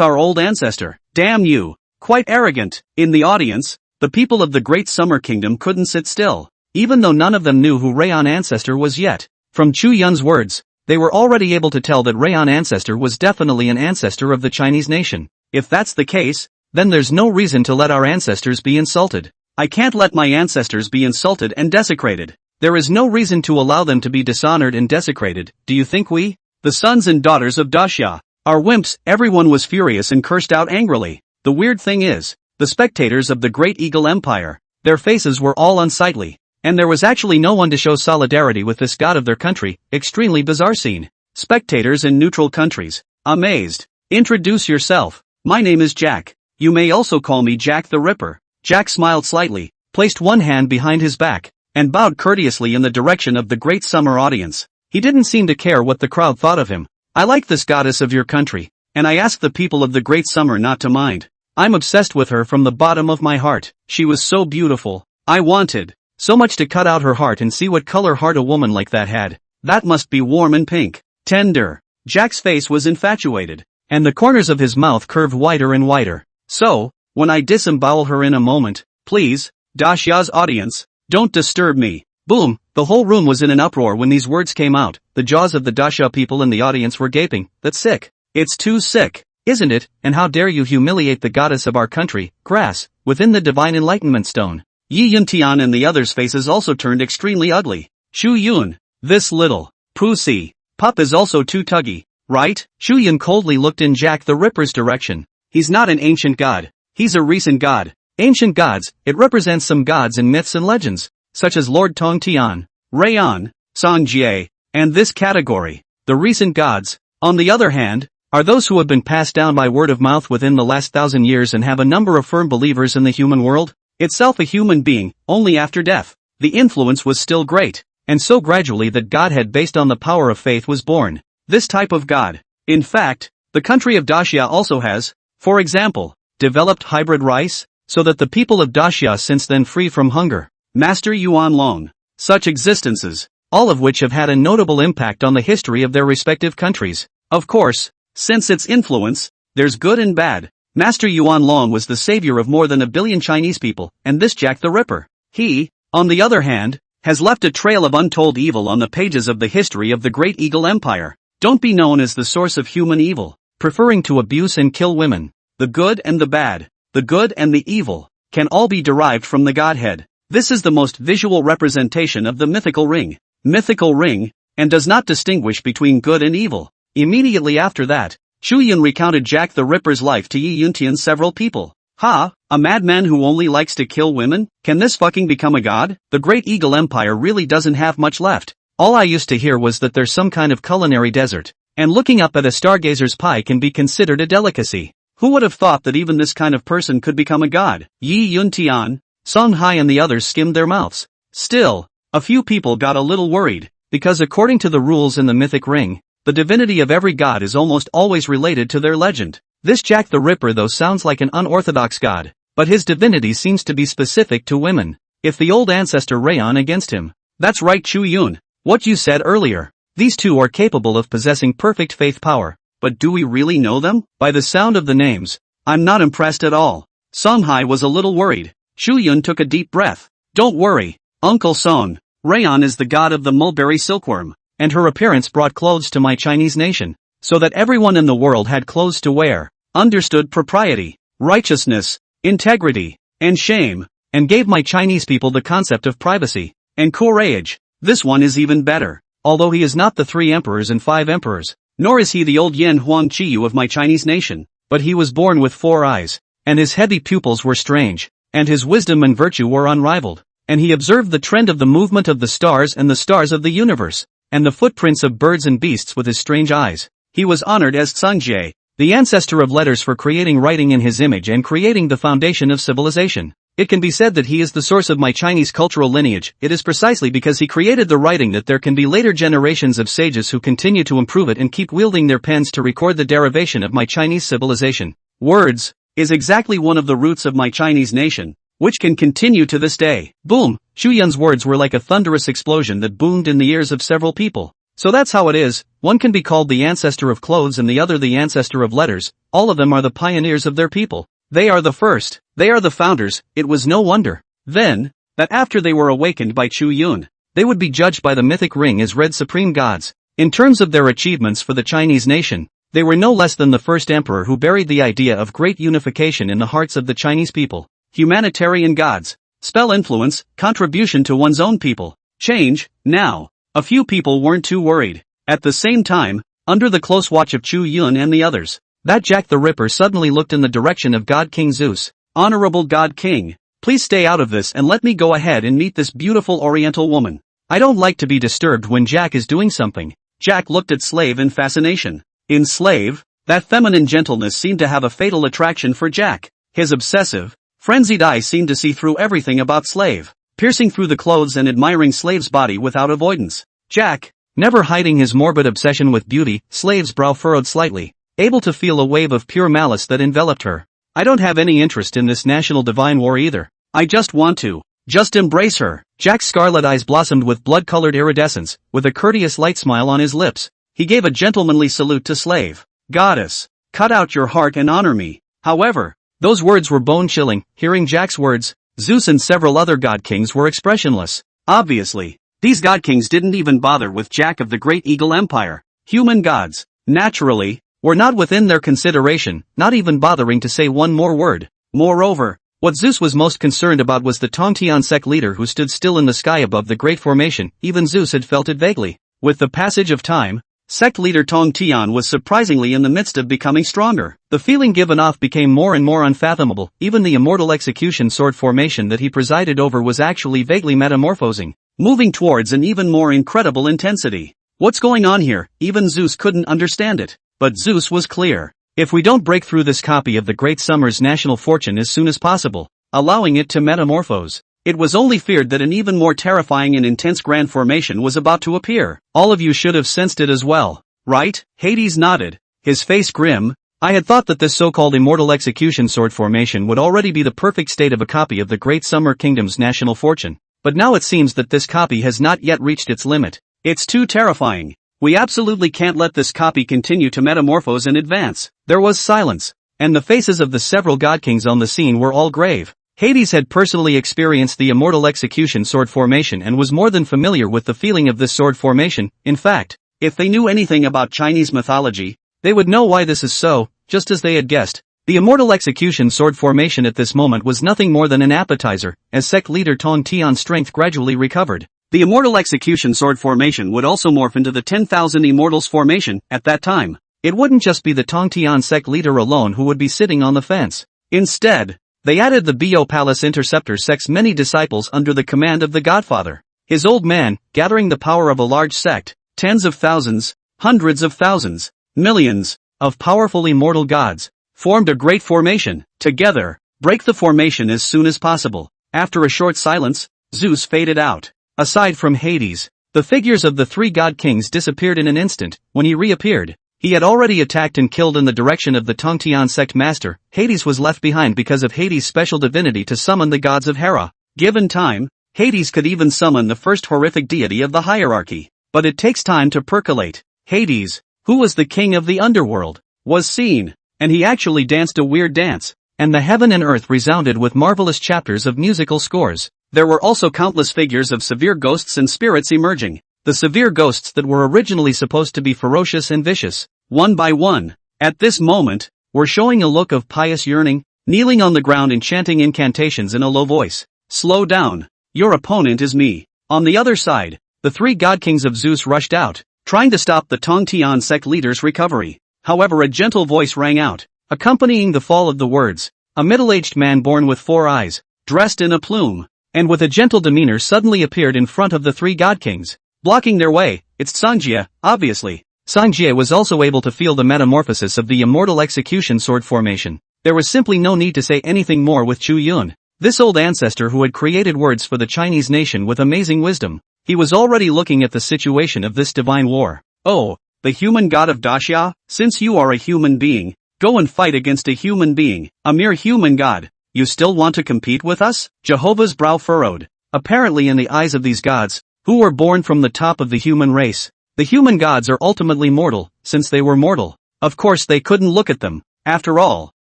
our old ancestor? Damn you. Quite arrogant. In the audience, the people of the Great Summer Kingdom couldn't sit still, even though none of them knew who Rayon ancestor was yet. From Chu Yun's words, they were already able to tell that Rayon ancestor was definitely an ancestor of the Chinese nation. If that's the case, then there's no reason to let our ancestors be insulted. I can't let my ancestors be insulted and desecrated. There is no reason to allow them to be dishonored and desecrated. Do you think we, the sons and daughters of Daxia, are wimps? Everyone was furious and cursed out angrily. The weird thing is, the spectators of the Great Eagle Empire, their faces were all unsightly, and there was actually no one to show solidarity with this god of their country. Extremely bizarre scene. Spectators in neutral countries, amazed. Introduce yourself. My name is Jack. You may also call me Jack the Ripper. Jack smiled slightly, placed one hand behind his back, and bowed courteously in the direction of the great summer audience. He didn't seem to care what the crowd thought of him. I like this goddess of your country, and I ask the people of the great summer not to mind. I'm obsessed with her from the bottom of my heart. She was so beautiful. I wanted so much to cut out her heart and see what color heart a woman like that had. That must be warm and pink. Tender. Jack's face was infatuated, and the corners of his mouth curved wider and wider. So, when I disembowel her in a moment, please, Daxia's audience, don't disturb me. Boom, the whole room was in an uproar when these words came out. The jaws of the Daxia people in the audience were gaping. That's sick. It's too sick, isn't it? And how dare you humiliate the goddess of our country, Grass, within the divine enlightenment stone. Yi Yun Tian and the others' faces also turned extremely ugly. Chu Yun, this little pussy pup is also too tuggy, right? Chu Yun coldly looked in Jack the Ripper's direction. He's not an ancient god. He's a recent god. Ancient gods, it represents some gods in myths and legends, such as Lord Tong Tian, Rayon, Song Jie, and this category, the recent gods, on the other hand, are those who have been passed down by word of mouth within the last 1,000 years and have a number of firm believers in the human world, itself a human being, only after death. The influence was still great, and so gradually that godhead based on the power of faith was born. This type of god. In fact, the country of Daxia also has, for example, developed hybrid rice, so that the people of Daxia since then free from hunger. Master Yuan Long. Such existences, all of which have had a notable impact on the history of their respective countries. Of course, since its influence, there's good and bad. Master Yuan Long was the savior of more than 1 billion Chinese people, and this Jack the Ripper. He, on the other hand, has left a trail of untold evil on the pages of the history of the Great Eagle Empire. Don't be known as the source of human evil, preferring to abuse and kill women. The good and the bad, the good and the evil, can all be derived from the Godhead. This is the most visual representation of the mythical ring. Mythical ring, and does not distinguish between good and evil. Immediately after that, Chu Yun recounted Jack the Ripper's life to Yi Yuntian's several people. Ha, a madman who only likes to kill women? Can this fucking become a god? The Great Eagle Empire really doesn't have much left. All I used to hear was that there's some kind of culinary desert, and looking up at a stargazer's pie can be considered a delicacy. Who would have thought that even this kind of person could become a god? Yi Yuntian, Song Hai and the others skimmed their mouths. Still, a few people got a little worried, because according to the rules in the mythic ring, the divinity of every god is almost always related to their legend. This Jack the Ripper though sounds like an unorthodox god, but his divinity seems to be specific to women. If the old ancestor Rayon against him. That's right Chu Yun, what you said earlier. These two are capable of possessing perfect faith power, but do we really know them? By the sound of the names, I'm not impressed at all. Song Hai was a little worried. Chu Yun took a deep breath. Don't worry, Uncle Song. Rayon is the god of the mulberry silkworm, and her appearance brought clothes to my Chinese nation, so that everyone in the world had clothes to wear, understood propriety, righteousness, integrity, and shame, and gave my Chinese people the concept of privacy and courage. This one is even better. Although he is not the 3 emperors and 5 emperors, nor is he the old Yan Huang Qiyu of my Chinese nation, but he was born with 4 eyes, and his heavy pupils were strange, and his wisdom and virtue were unrivaled, and he observed the trend of the movement of the stars and the stars of the universe, and the footprints of birds and beasts with his strange eyes. He was honored as Zheng, the ancestor of letters, for creating writing in his image and creating the foundation of civilization. It can be said that he is the source of my Chinese cultural lineage. It is precisely because he created the writing that there can be later generations of sages who continue to improve it and keep wielding their pens to record the derivation of my Chinese civilization. Words is exactly one of the roots of my Chinese nation, which can continue to this day. Boom! Chu Yun's words were like a thunderous explosion that boomed in the ears of several people. So that's how it is. One can be called the ancestor of clothes and the other the ancestor of letters. All of them are the pioneers of their people. They are the first. They are the founders. It was no wonder, then, that after they were awakened by Chu Yun, they would be judged by the mythic ring as red supreme gods. In terms of their achievements for the Chinese nation, they were no less than the first emperor who buried the idea of great unification in the hearts of the Chinese people. Humanitarian gods, spell influence, contribution to one's own people, change. Now, a few people weren't too worried. At the same time, under the close watch of Chu Yun and the others, that Jack the Ripper suddenly looked in the direction of God King Zeus. Honorable God King, please stay out of this and let me go ahead and meet this beautiful oriental woman. I don't like to be disturbed when Jack is doing something. Jack looked at Slave in fascination. In Slave, that feminine gentleness seemed to have a fatal attraction for Jack. His obsessive, frenzied eyes seemed to see through everything about Slave, piercing through the clothes and admiring Slave's body without avoidance. Jack, never hiding his morbid obsession with beauty, Slave's brow furrowed slightly, able to feel a wave of pure malice that enveloped her. I don't have any interest in this national divine war either. I just want to just embrace her. Jack's scarlet eyes blossomed with blood-colored iridescence, with a courteous light smile on his lips. He gave a gentlemanly salute to Slave. Goddess, cut out your heart and honor me. However, those words were bone-chilling. Hearing Jack's words, Zeus and several other god kings were expressionless. Obviously, these god kings didn't even bother with Jack of the Great Eagle Empire. Human gods, naturally, were not within their consideration, not even bothering to say one more word. Moreover, what Zeus was most concerned about was the Tongan Sect leader who stood still in the sky above the Great Formation. Even Zeus had felt it vaguely. With the passage of time, Sect leader Tongan was surprisingly in the midst of becoming stronger. The feeling given off became more and more unfathomable. Even the immortal execution sword formation that he presided over was actually vaguely metamorphosing, moving towards an even more incredible intensity. What's going on here? Even Zeus couldn't understand it. But Zeus was clear. If we don't break through this copy of the Great Summer's national fortune as soon as possible, allowing it to metamorphose, it was only feared that an even more terrifying and intense grand formation was about to appear. All of you should have sensed it as well, right? Hades nodded, his face grim. I had thought that this so-called immortal execution sword formation would already be the perfect state of a copy of the Great Summer Kingdom's national fortune. But now it seems that this copy has not yet reached its limit. It's too terrifying. We absolutely can't let this copy continue to metamorphose and advance. There was silence, and the faces of the several god kings on the scene were all grave. Hades had personally experienced the immortal execution sword formation and was more than familiar with the feeling of this sword formation. In fact, if they knew anything about Chinese mythology, they would know why this is so. Just as they had guessed, the immortal execution sword formation at this moment was nothing more than an appetizer. As Sect leader Tong Tian's strength gradually recovered, the immortal execution sword formation would also morph into the 10,000 immortals formation. At that time, it wouldn't just be the Tong Tian Sect leader alone who would be sitting on the fence. Instead, they added the Bo Palace Interceptor Sect's many disciples under the command of the Godfather. His old man, gathering the power of a large sect, tens of thousands, hundreds of thousands, millions, of powerful immortal gods, formed a great formation. Together, break the formation as soon as possible. After a short silence, Zeus faded out. Aside from Hades, the figures of the 3 god kings disappeared in an instant. When he reappeared, he had already attacked and killed in the direction of the Tongan Sect master. Hades was left behind because of Hades' special divinity to summon the gods of Hera. Given time, Hades could even summon the first horrific deity of the hierarchy. But it takes time to percolate. Hades, who was the king of the underworld, was seen, and he actually danced a weird dance, and the heaven and earth resounded with marvelous chapters of musical scores. There were also countless figures of severe ghosts and spirits emerging. The severe ghosts that were originally supposed to be ferocious and vicious, one by one, at this moment, were showing a look of pious yearning, kneeling on the ground and chanting incantations in a low voice. Slow down. Your opponent is me. On the other side, the three god kings of Zeus rushed out, trying to stop the Tongan Sect leader's recovery. However, a gentle voice rang out, accompanying the fall of the words. A middle-aged man born with 4 eyes, dressed in a plume, and with a gentle demeanor suddenly appeared in front of the three god kings, blocking their way. It's Sanjie, obviously. Sanjie was also able to feel the metamorphosis of the immortal execution sword formation. There was simply no need to say anything more with Chu Yun, this old ancestor who had created words for the Chinese nation with amazing wisdom. He was already looking at the situation of this divine war. Oh, the human god of Daxia, since you are a human being, go and fight against a human being, a mere human god. You still want to compete with us? Jehovah's brow furrowed. Apparently in the eyes of these gods, who were born from the top of the human race, the human gods are ultimately mortal. Since they were mortal, of course they couldn't look at them. After all,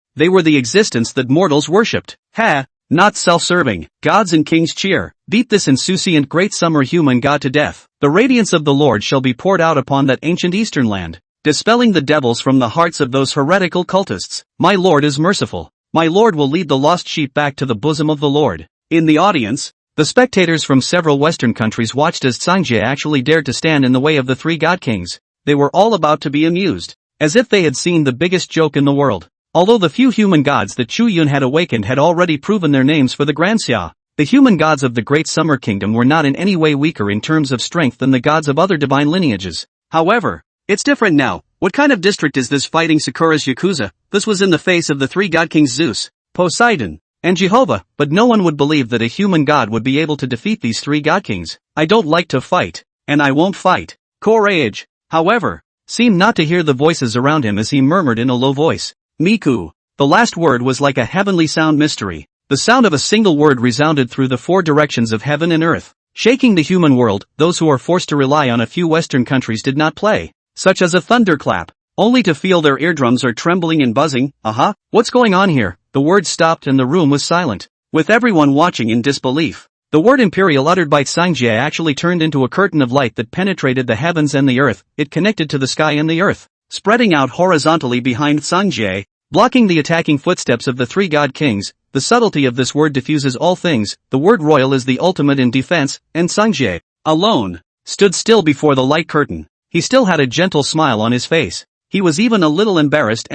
they were the existence that mortals worshipped. Not self-serving. Gods and kings cheer. Beat this insouciant great summer human god to death. The radiance of the Lord shall be poured out upon that ancient eastern land, dispelling the devils from the hearts of those heretical cultists. My Lord is merciful. My Lord will lead the lost sheep back to the bosom of the Lord. In the audience, the spectators from several Western countries watched as Sanjie actually dared to stand in the way of the three god kings. They were all about to be amused, as if they had seen the biggest joke in the world. Although the few human gods that Chu Yun had awakened had already proven their names for the Grand Xia, the human gods of the Great Summer Kingdom were not in any way weaker in terms of strength than the gods of other divine lineages. However, it's different now. What kind of district is this fighting Sakura's Yakuza? This was in the face of the three god kings Zeus, Poseidon, and Jehovah, but no one would believe that a human god would be able to defeat these three god kings. I don't like to fight, and I won't fight. Courage, however, seemed not to hear the voices around him as he murmured in a low voice. Miku. The last word was like a heavenly sound mystery. The sound of a single word resounded through the 4 directions of heaven and earth, shaking the human world. Those who are forced to rely on a few Western countries did not play, such as a thunderclap, only to feel their eardrums are trembling and buzzing. What's going on here? The word stopped and the room was silent, with everyone watching in disbelief. The word imperial uttered by Sanjie actually turned into a curtain of light that penetrated the heavens and the earth. It connected to the sky and the earth, spreading out horizontally behind Sanjie, blocking the attacking footsteps of the three god kings. The subtlety of this word diffuses all things. The word royal is the ultimate in defense, and Sanjie, alone, stood still before the light curtain. He still had a gentle smile on his face. He was even a little embarrassed.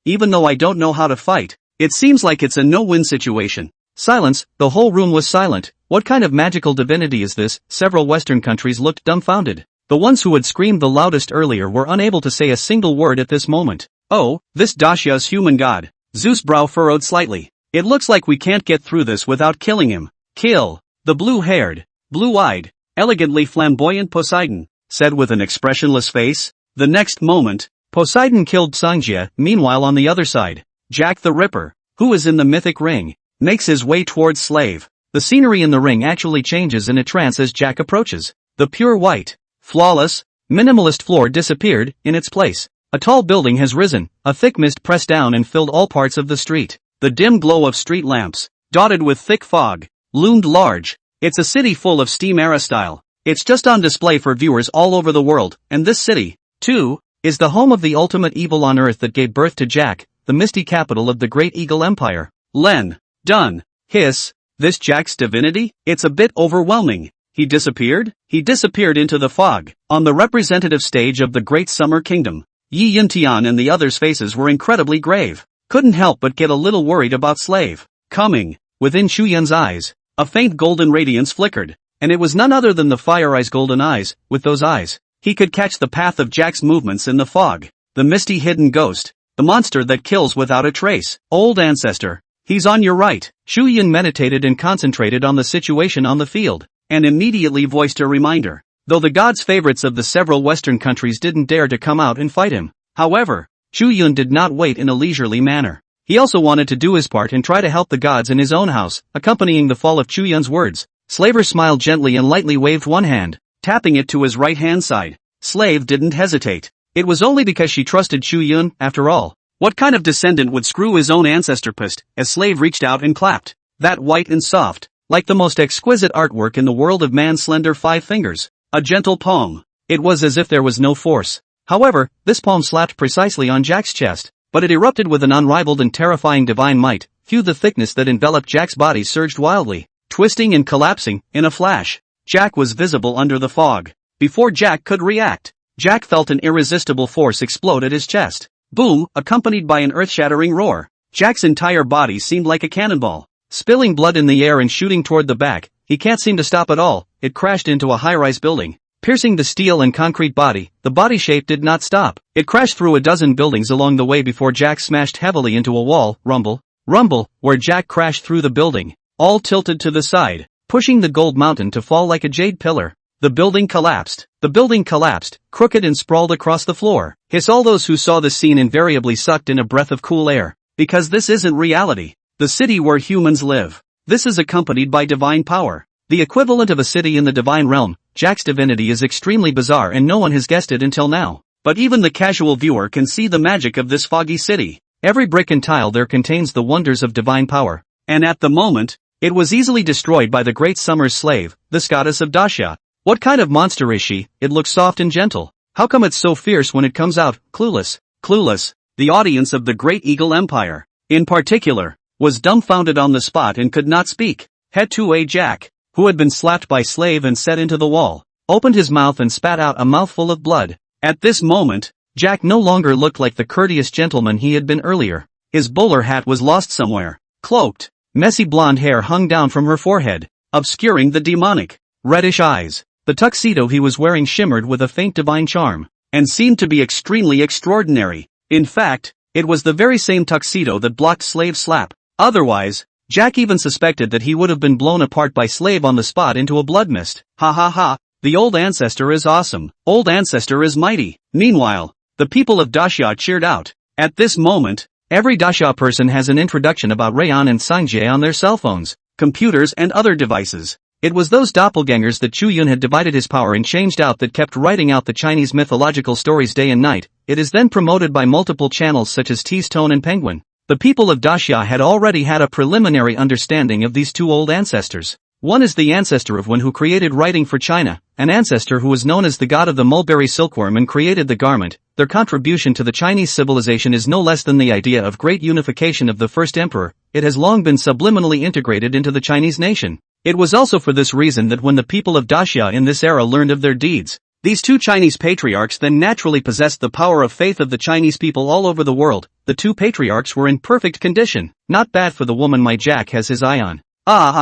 Even though I don't know how to fight, it seems like it's a no-win situation. Silence. The whole room was silent. What kind of magical divinity is this? Several Western countries looked dumbfounded. The ones who had screamed the loudest earlier were unable to say a single word at this moment. Oh, this Daxia's human god. Zeus' brow furrowed slightly. It looks like we can't get through this without killing him. Kill. The blue-haired, blue-eyed, elegantly flamboyant Poseidon said with an expressionless face. The next moment, Poseidon killed Sanjie. Meanwhile on the other side, Jack the Ripper, who is in the mythic ring, makes his way towards Slave. The scenery in the ring actually changes in a trance as Jack approaches. The pure white, flawless, minimalist floor disappeared. In its place, a tall building has risen. A thick mist pressed down and filled all parts of the street. The dim glow of street lamps, dotted with thick fog, loomed large. It's a city full of steam era style. It's just on display for viewers all over the world, and this city, too, is the home of the ultimate evil on earth that gave birth to Jack, the misty capital of the Great Eagle Empire. Len. Done. Hiss. This Jack's divinity? It's a bit overwhelming. He disappeared? He disappeared into the fog. On the representative stage of the Great Summer Kingdom, Yi Yuntian and the others' faces were incredibly grave. Couldn't help but get a little worried about Slave. Coming. Within Chu Yun's eyes, a faint golden radiance flickered, and it was none other than the Fire Eye's golden eyes. With those eyes, he could catch the path of Jack's movements in the fog. The misty hidden ghost, the monster that kills without a trace. Old ancestor. He's on your right. Chu Yun meditated and concentrated on the situation on the field, and immediately voiced a reminder. Though the gods' favorites of the several Western countries didn't dare to come out and fight him. However, Chu Yun did not wait in a leisurely manner. He also wanted to do his part and try to help the gods in his own house. Accompanying the fall of Chu Yun's words, Slaver smiled gently and lightly waved one hand, tapping it to his right-hand side. Slave didn't hesitate. It was only because she trusted Chu Yun. After all, what kind of descendant would screw his own ancestor? Pissed, as Slave reached out and clapped. That white and soft, like the most exquisite artwork in the world of man's slender 5 fingers. A gentle palm. It was as if there was no force. However, this palm slapped precisely on Jack's chest, but it erupted with an unrivaled and terrifying divine might. The thickness that enveloped Jack's body surged wildly, twisting and collapsing. In a flash, Jack was visible under the fog. Before Jack could react, Jack felt an irresistible force explode at his chest. Boom, accompanied by an earth-shattering roar. Jack's entire body seemed like a cannonball, spilling blood in the air and shooting toward the back. He can't seem to stop at all. It crashed into a high-rise building, piercing the steel and concrete body. The body shape did not stop. It crashed through a dozen buildings along the way before Jack smashed heavily into a wall. Rumble, rumble, where Jack crashed through the building, all tilted to the side, pushing the gold mountain to fall like a jade pillar. The building collapsed. The building collapsed, crooked and sprawled across the floor. Hiss! All those who saw the scene invariably sucked in a breath of cool air. Because this isn't reality. The city where humans live. This is accompanied by divine power. The equivalent of a city in the divine realm. Jack's divinity is extremely bizarre and no one has guessed it until now. But even the casual viewer can see the magic of this foggy city. Every brick and tile there contains the wonders of divine power. And at the moment, it was easily destroyed by the great summer's slave, this goddess of Dacia. What kind of monster is she? It looks soft and gentle. How come it's so fierce when it comes out? Clueless. Clueless. The audience of the Great Eagle Empire, in particular, was dumbfounded on the spot and could not speak. Head to a Jack, who had been slapped by slave and set into the wall, opened his mouth and spat out a mouthful of blood. At this moment, Jack no longer looked like the courteous gentleman he had been earlier. His bowler hat was lost somewhere. Cloaked, messy blonde hair hung down from her forehead, obscuring the demonic, reddish eyes. The tuxedo he was wearing shimmered with a faint divine charm, and seemed to be extremely extraordinary. In fact, it was the very same tuxedo that blocked Slave's slap. Otherwise, Jack even suspected that he would have been blown apart by Slave on the spot into a blood mist. Ha ha ha, the old ancestor is awesome. Old ancestor is mighty. Meanwhile, the people of Dacia cheered out. At this moment, every Dacia person has an introduction about Rayon and Sanjie on their cell phones, computers and other devices. It was those doppelgangers that Chu Yun had divided his power and changed out that kept writing out the Chinese mythological stories day and night. It is then promoted by multiple channels such as Tone and Penguin. The people of Dacia had already had a preliminary understanding of these two old ancestors. One is the ancestor of one who created writing for China, an ancestor who was known as the god of the mulberry silkworm and created the garment. Their contribution to the Chinese civilization is no less than the idea of great unification of the first emperor. It has long been subliminally integrated into the Chinese nation. It was also for this reason that when the people of Dacia in this era learned of their deeds, these two Chinese patriarchs then naturally possessed the power of faith of the Chinese people all over the world. The two patriarchs were in perfect condition. Not bad for the woman my Jack has his eye on.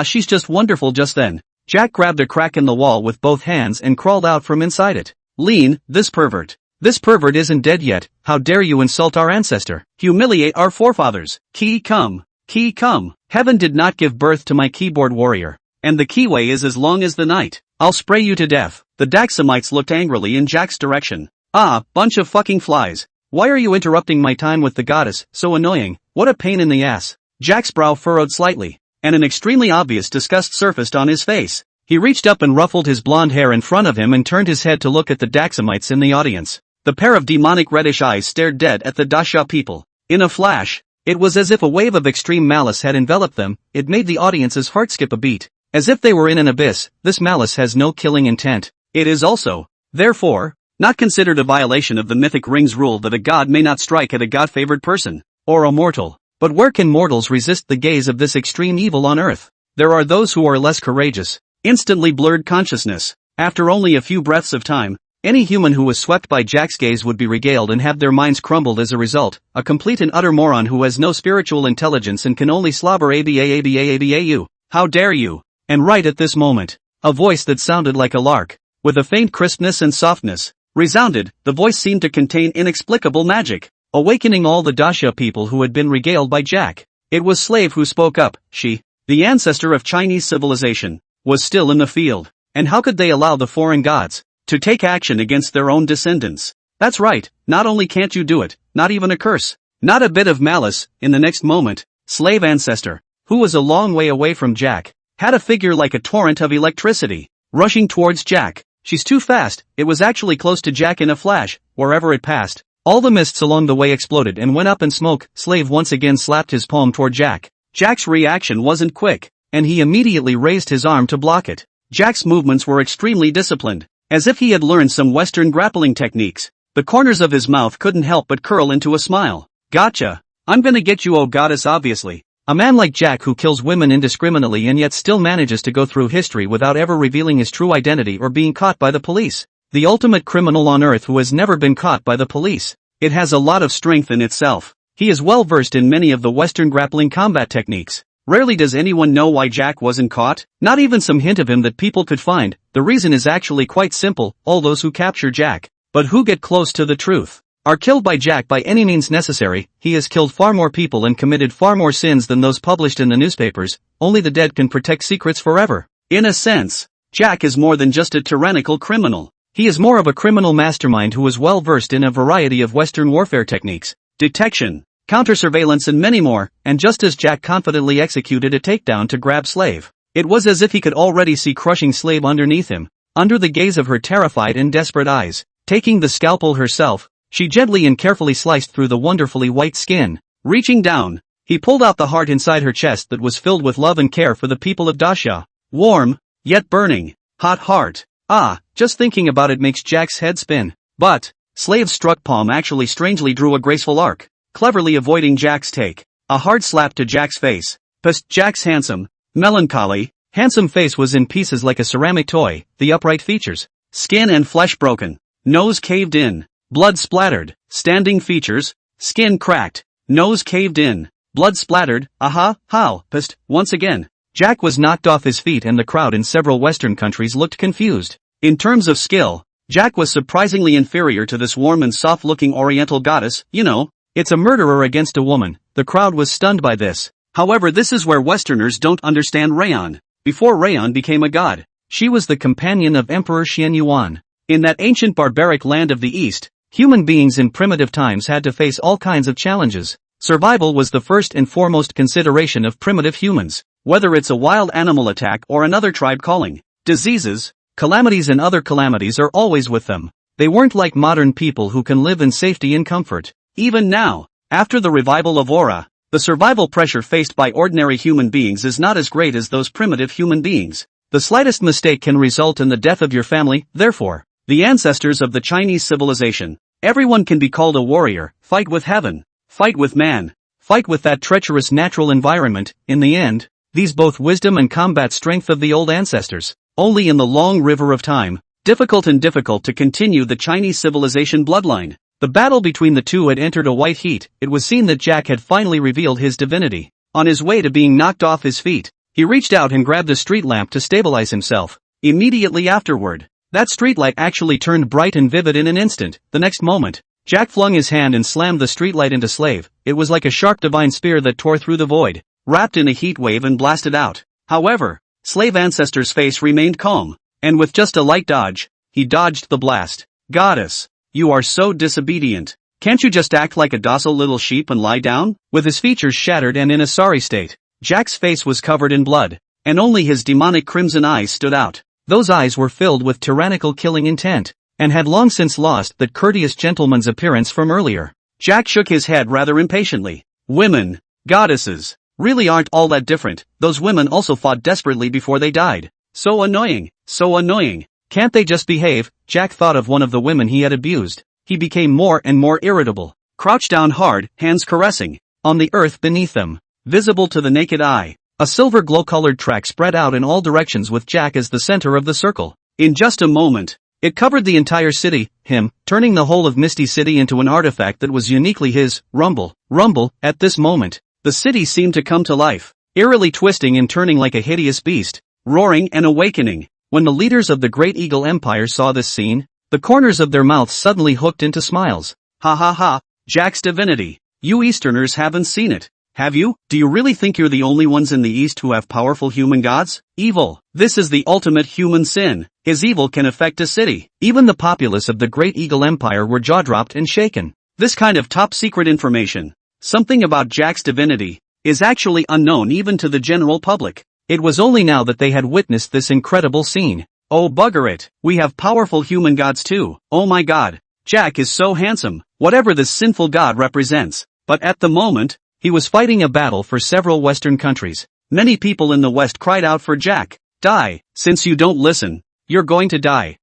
She's just wonderful. Just then, Jack grabbed a crack in the wall with both hands and crawled out from inside it. Lean, this pervert. This pervert isn't dead yet. How dare you insult our ancestor, humiliate our forefathers. Key come. Heaven did not give birth to my keyboard warrior. And the keyway is as long as the night. I'll spray you to death. The Daxamites looked angrily in Jack's direction. Bunch of fucking flies. Why are you interrupting my time with the goddess? So annoying. What a pain in the ass. Jack's brow furrowed slightly, and an extremely obvious disgust surfaced on his face. He reached up and ruffled his blonde hair in front of him and turned his head to look at the Daxamites in the audience. The pair of demonic reddish eyes stared dead at the Dacia people. In a flash, it was as if a wave of extreme malice had enveloped them. It made the audience's heart skip a beat. As if they were in an abyss. This malice has no killing intent. It is also, therefore, not considered a violation of the mythic ring's rule that a god may not strike at a god-favored person, or a mortal. But where can mortals resist the gaze of this extreme evil on earth? There are those who are less courageous. Instantly blurred consciousness. After only a few breaths of time, any human who was swept by Jack's gaze would be regaled and have their minds crumbled as a result. A complete and utter moron who has no spiritual intelligence and can only slobber ABA. How dare you? And right at this moment, a voice that sounded like a lark, with a faint crispness and softness, resounded. The voice seemed to contain inexplicable magic, awakening all the Dacia people who had been regaled by Jack. It was Slave who spoke up. She, the ancestor of Chinese civilization, was still in the field. And how could they allow the foreign gods to take action against their own descendants? That's right, not only can't you do it, not even a curse, not a bit of malice. In the next moment, Slave ancestor, who was a long way away from Jack, had a figure like a torrent of electricity, rushing towards Jack. She's too fast. It was actually close to Jack in a flash. Wherever it passed, all the mists along the way exploded and went up in smoke. Slave once again slapped his palm toward Jack. Jack's reaction wasn't quick, and he immediately raised his arm to block it. Jack's movements were extremely disciplined, as if he had learned some Western grappling techniques. The corners of his mouth couldn't help but curl into a smile. Gotcha. I'm gonna get you, oh goddess, obviously. A man like Jack who kills women indiscriminately and yet still manages to go through history without ever revealing his true identity or being caught by the police. The ultimate criminal on earth who has never been caught by the police. It has a lot of strength in itself. He is well versed in many of the Western grappling combat techniques. Rarely does anyone know why Jack wasn't caught, not even some hint of him that people could find. The reason is actually quite simple: all those who capture Jack, but who get close to the truth, are killed by Jack by any means necessary. He has killed far more people and committed far more sins than those published in the newspapers. Only the dead can protect secrets forever. In a sense, Jack is more than just a tyrannical criminal. He is more of a criminal mastermind who is well versed in a variety of Western warfare techniques, detection, counter-surveillance and many more, and just as Jack confidently executed a takedown to grab Slave, it was as if he could already see crushing Slave underneath him, under the gaze of her terrified and desperate eyes. Taking the scalpel herself, she gently and carefully sliced through the wonderfully white skin. Reaching down, he pulled out the heart inside her chest that was filled with love and care for the people of Dacia. Warm, yet burning, hot heart. Ah, just thinking about it makes Jack's head spin. But, Slave's struck palm actually strangely drew a graceful arc, cleverly avoiding Jack's take. A hard slap to Jack's face. Past Jack's handsome face was in pieces like a ceramic toy, the upright features, skin and flesh broken, nose caved in, blood splattered, standing features, skin cracked, nose caved in, blood splattered. Past, once again. Jack was knocked off his feet and the crowd in several Western countries looked confused. In terms of skill, Jack was surprisingly inferior to this warm and soft-looking Oriental goddess. It's a murderer against a woman. The crowd was stunned by this. However, this is where Westerners don't understand Rayon. Before Rayon became a god, she was the companion of Emperor Qin Yuan. In that ancient barbaric land of the East, human beings in primitive times had to face all kinds of challenges. Survival was the first and foremost consideration of primitive humans. Whether it's a wild animal attack or another tribe calling, diseases, calamities and other calamities are always with them. They weren't like modern people who can live in safety and comfort. Even now, after the revival of Aura, the survival pressure faced by ordinary human beings is not as great as those primitive human beings. The slightest mistake can result in the death of your family. Therefore, the ancestors of the Chinese civilization, everyone can be called a warrior. Fight with heaven, fight with man, fight with that treacherous natural environment. In the end, these both wisdom and combat strength of the old ancestors. Only in the long river of time, difficult to continue the Chinese civilization bloodline. The battle between the two had entered a white heat. It was seen that Jack had finally revealed his divinity. On his way to being knocked off his feet, he reached out and grabbed a street lamp to stabilize himself. Immediately afterward, that streetlight actually turned bright and vivid in an instant. The next moment, Jack flung his hand and slammed the streetlight into Slave. It was like a sharp divine spear that tore through the void, wrapped in a heat wave and blasted out. However, Slave Ancestor's face remained calm, and with just a light dodge, he dodged the blast. Goddess, you are so disobedient. Can't you just act like a docile little sheep and lie down? With his features shattered and in a sorry state, Jack's face was covered in blood, and only his demonic crimson eyes stood out. Those eyes were filled with tyrannical killing intent, and had long since lost that courteous gentleman's appearance from earlier. Jack shook his head rather impatiently. Women, goddesses, really aren't all that different. Those women also fought desperately before they died. So annoying, so annoying. Can't they just behave? Jack thought of one of the women he had abused. He became more and more irritable. Crouched down hard, hands caressing. On the earth beneath them, visible to the naked eye, a silver glow-colored track spread out in all directions with Jack as the center of the circle. In just a moment, it covered the entire city, turning the whole of Misty City into an artifact that was uniquely his. Rumble. At this moment, the city seemed to come to life, eerily twisting and turning like a hideous beast, roaring and awakening. When the leaders of the Great Eagle Empire saw this scene, the corners of their mouths suddenly hooked into smiles. Ha, Jack's divinity. You Easterners haven't seen it, have you? Do you really think you're the only ones in the East who have powerful human gods? Evil. This is the ultimate human sin. His evil can affect a city. Even the populace of the Great Eagle Empire were jaw-dropped and shaken. This kind of top-secret information, something about Jack's divinity, is actually unknown even to the general public. It was only now that they had witnessed this incredible scene. Oh bugger it, we have powerful human gods too. Oh my god, Jack is so handsome, whatever this sinful god represents. But at the moment, he was fighting a battle for several Western countries. Many people in the West cried out for Jack. Die, since you don't listen, you're going to die.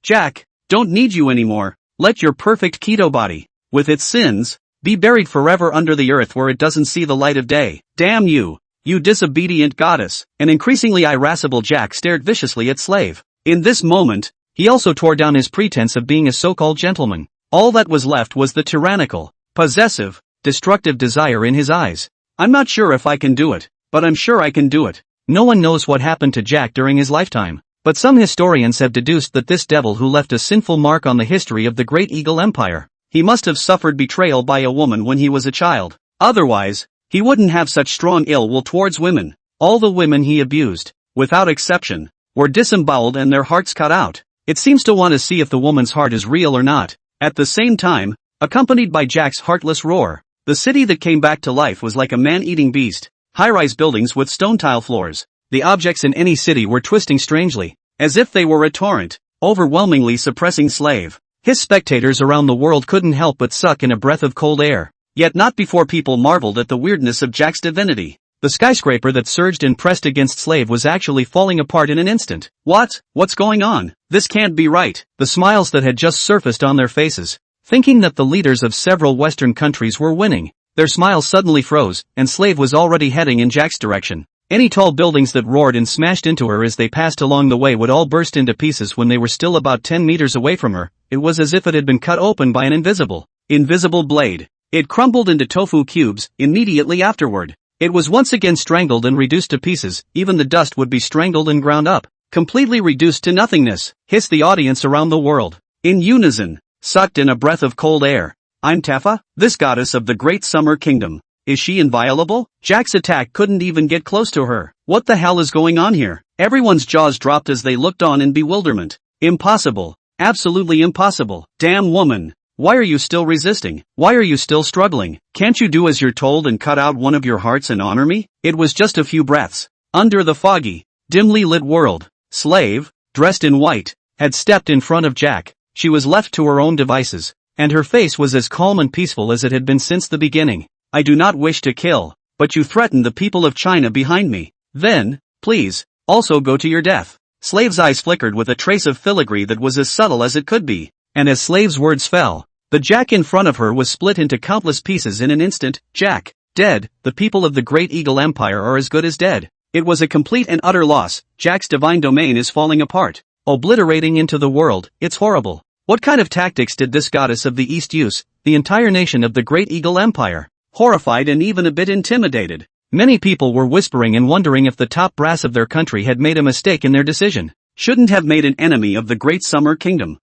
Jack, don't need you anymore. Let your perfect keto body, with its sins, Be buried forever under the earth where it doesn't see the light of day. Damn you, you disobedient goddess. An increasingly irascible Jack stared viciously at Slave. In this moment, he also tore down his pretense of being a so-called gentleman. All that was left was the tyrannical, possessive, destructive desire in his eyes. I'm not sure if I can do it, but I'm sure I can do it. No one knows what happened to Jack during his lifetime, but some historians have deduced that this devil who left a sinful mark on the history of the Great Eagle Empire, he must have suffered betrayal by a woman when he was a child. Otherwise, he wouldn't have such strong ill will towards women. All the women he abused, without exception, were disemboweled and their hearts cut out. It seems to want to see if the woman's heart is real or not. At the same time, accompanied by Jack's heartless roar, the city that came back to life was like a man-eating beast. High-rise buildings with stone tile floors. The objects in any city were twisting strangely, as if they were a torrent, overwhelmingly suppressing Slave. His spectators around the world couldn't help but suck in a breath of cold air. Yet not before people marveled at the weirdness of Jack's divinity. The skyscraper that surged and pressed against Slave was actually falling apart in an instant. What's going on? This can't be right. The smiles that had just surfaced on their faces, thinking that the leaders of several Western countries were winning, their smiles suddenly froze, and Slave was already heading in Jack's direction. Any tall buildings that roared and smashed into her as they passed along the way would all burst into pieces when they were still about 10 meters away from her. It was as if it had been cut open by an invisible blade. It crumbled into tofu cubes immediately afterward. It was once again strangled and reduced to pieces. Even the dust would be strangled and ground up, completely reduced to nothingness, hissed the audience around the world. In unison, sucked in a breath of cold air. I'm Teffa, this goddess of the great summer kingdom. Is she inviolable? Jack's attack couldn't even get close to her. What the hell is going on here? Everyone's jaws dropped as they looked on in bewilderment. Impossible. Absolutely impossible. Damn woman. Why are you still resisting? Why are you still struggling? Can't you do as you're told and cut out one of your hearts and honor me? It was just a few breaths. Under the foggy, dimly lit world, Slave, dressed in white, had stepped in front of Jack. She was left to her own devices, and her face was as calm and peaceful as it had been since the beginning. I do not wish to kill, but you threaten the people of China behind me. Then, please, also go to your death. Slave's eyes flickered with a trace of filigree that was as subtle as it could be, and as Slave's words fell, the Jack in front of her was split into countless pieces in an instant. Jack, dead, the people of the Great Eagle Empire are as good as dead. It was a complete and utter loss. Jack's divine domain is falling apart, obliterating into the world. It's horrible. What kind of tactics did this goddess of the East use? The entire nation of the Great Eagle Empire, horrified and even a bit intimidated. Many people were whispering and wondering if the top brass of their country had made a mistake in their decision. Shouldn't have made an enemy of the Great Summer Kingdom.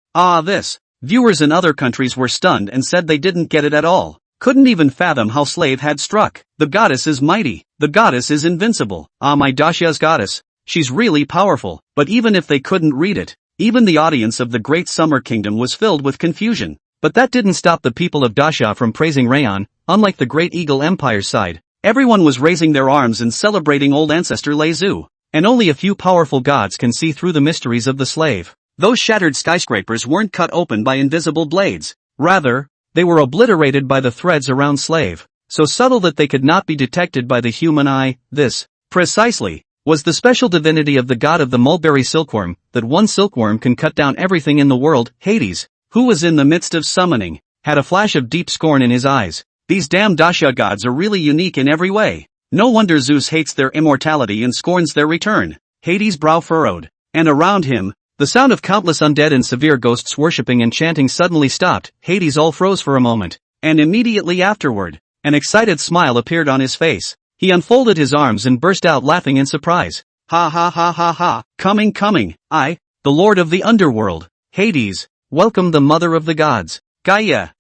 This. Viewers in other countries were stunned and said they didn't get it at all. Couldn't even fathom how Slave had struck. The goddess is mighty. The goddess is invincible. My Dashia's goddess. She's really powerful. But even if they couldn't read it, even the audience of the Great Summer Kingdom was filled with confusion. But that didn't stop the people of Daxia from praising Rayon. Unlike the Great Eagle Empire's side, everyone was raising their arms and celebrating old ancestor Lei Zhu. And only a few powerful gods can see through the mysteries of the Slave. Those shattered skyscrapers weren't cut open by invisible blades. Rather, they were obliterated by the threads around Slave, so subtle that they could not be detected by the human eye. This, precisely, was the special divinity of the god of the mulberry silkworm, that one silkworm can cut down everything in the world. Hades, who was in the midst of summoning, had a flash of deep scorn in his eyes. These damn Daxia gods are really unique in every way. No wonder Zeus hates their immortality and scorns their return. Hades' brow furrowed, and around him, the sound of countless undead and severe ghosts worshipping and chanting suddenly stopped. Hades all froze for a moment, and immediately afterward, an excited smile appeared on his face. He unfolded his arms and burst out laughing in surprise. Ha ha ha ha ha, coming, I, the lord of the underworld, Hades, welcome the mother of the gods, Gaia.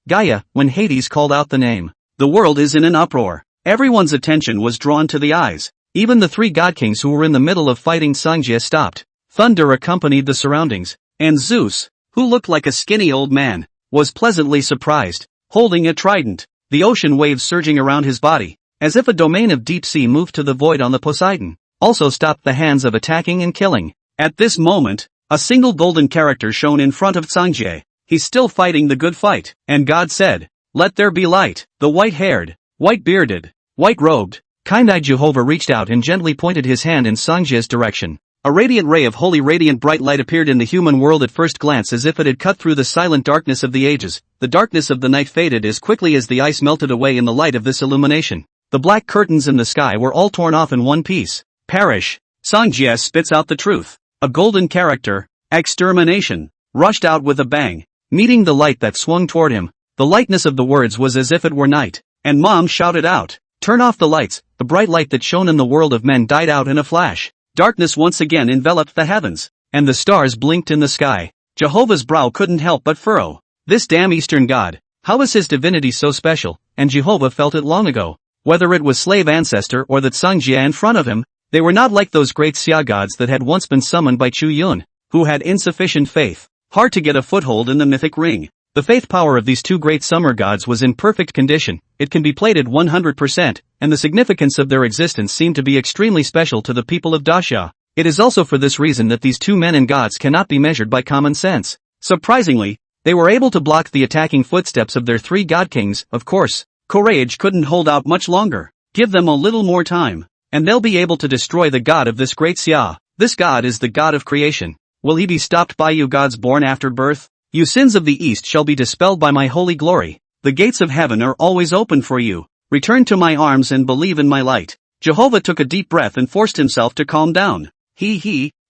When Hades called out the name, the world is in an uproar. Everyone's attention was drawn to the eyes. Even the three god kings who were in the middle of fighting Sangjie stopped. Thunder accompanied the surroundings, and Zeus, who looked like a skinny old man, was pleasantly surprised, holding a trident, the ocean waves surging around his body, as if a domain of deep sea moved to the void on the Poseidon, also stopped the hands of attacking and killing. At this moment, a single golden character shone in front of Sangjie. He's still fighting the good fight, and God said, "Let there be light." The white-haired, white-bearded, white-robed, kind-eyed Jehovah reached out and gently pointed his hand in Sangjie's direction. A radiant ray of holy radiant bright light appeared in the human world at first glance as if it had cut through the silent darkness of the ages. The darkness of the night faded as quickly as the ice melted away in the light of this illumination. The black curtains in the sky were all torn off in one piece. Perish. Sangjie spits out the truth. A golden character, extermination, rushed out with a bang, meeting the light that swung toward him. The lightness of the words was as if it were night. And Mom shouted out, "Turn off the lights." The bright light that shone in the world of men died out in a flash. Darkness once again enveloped the heavens, and the stars blinked in the sky. Jehovah's brow couldn't help but furrow. This damn Eastern god, how is his divinity so special? And Jehovah felt it long ago. Whether it was slave ancestor or that Sangjie in front of him, they were not like those great Xia gods that had once been summoned by Chu Yun, who had insufficient faith. Hard to get a foothold in the mythic ring. The faith power of these two great summer gods was in perfect condition. It can be plated 100%, and the significance of their existence seemed to be extremely special to the people of Daxia. It is also for this reason that these two men and gods cannot be measured by common sense. Surprisingly, they were able to block the attacking footsteps of their three god kings. Of course, Courage couldn't hold out much longer. Give them a little more time, and they'll be able to destroy the god of this great Xia. This god is the god of creation. Will he be stopped by you gods born after birth? You sins of the east shall be dispelled by my holy glory. The gates of heaven are always open for you. Return to my arms and believe in my light. Jehovah took a deep breath and forced himself to calm down.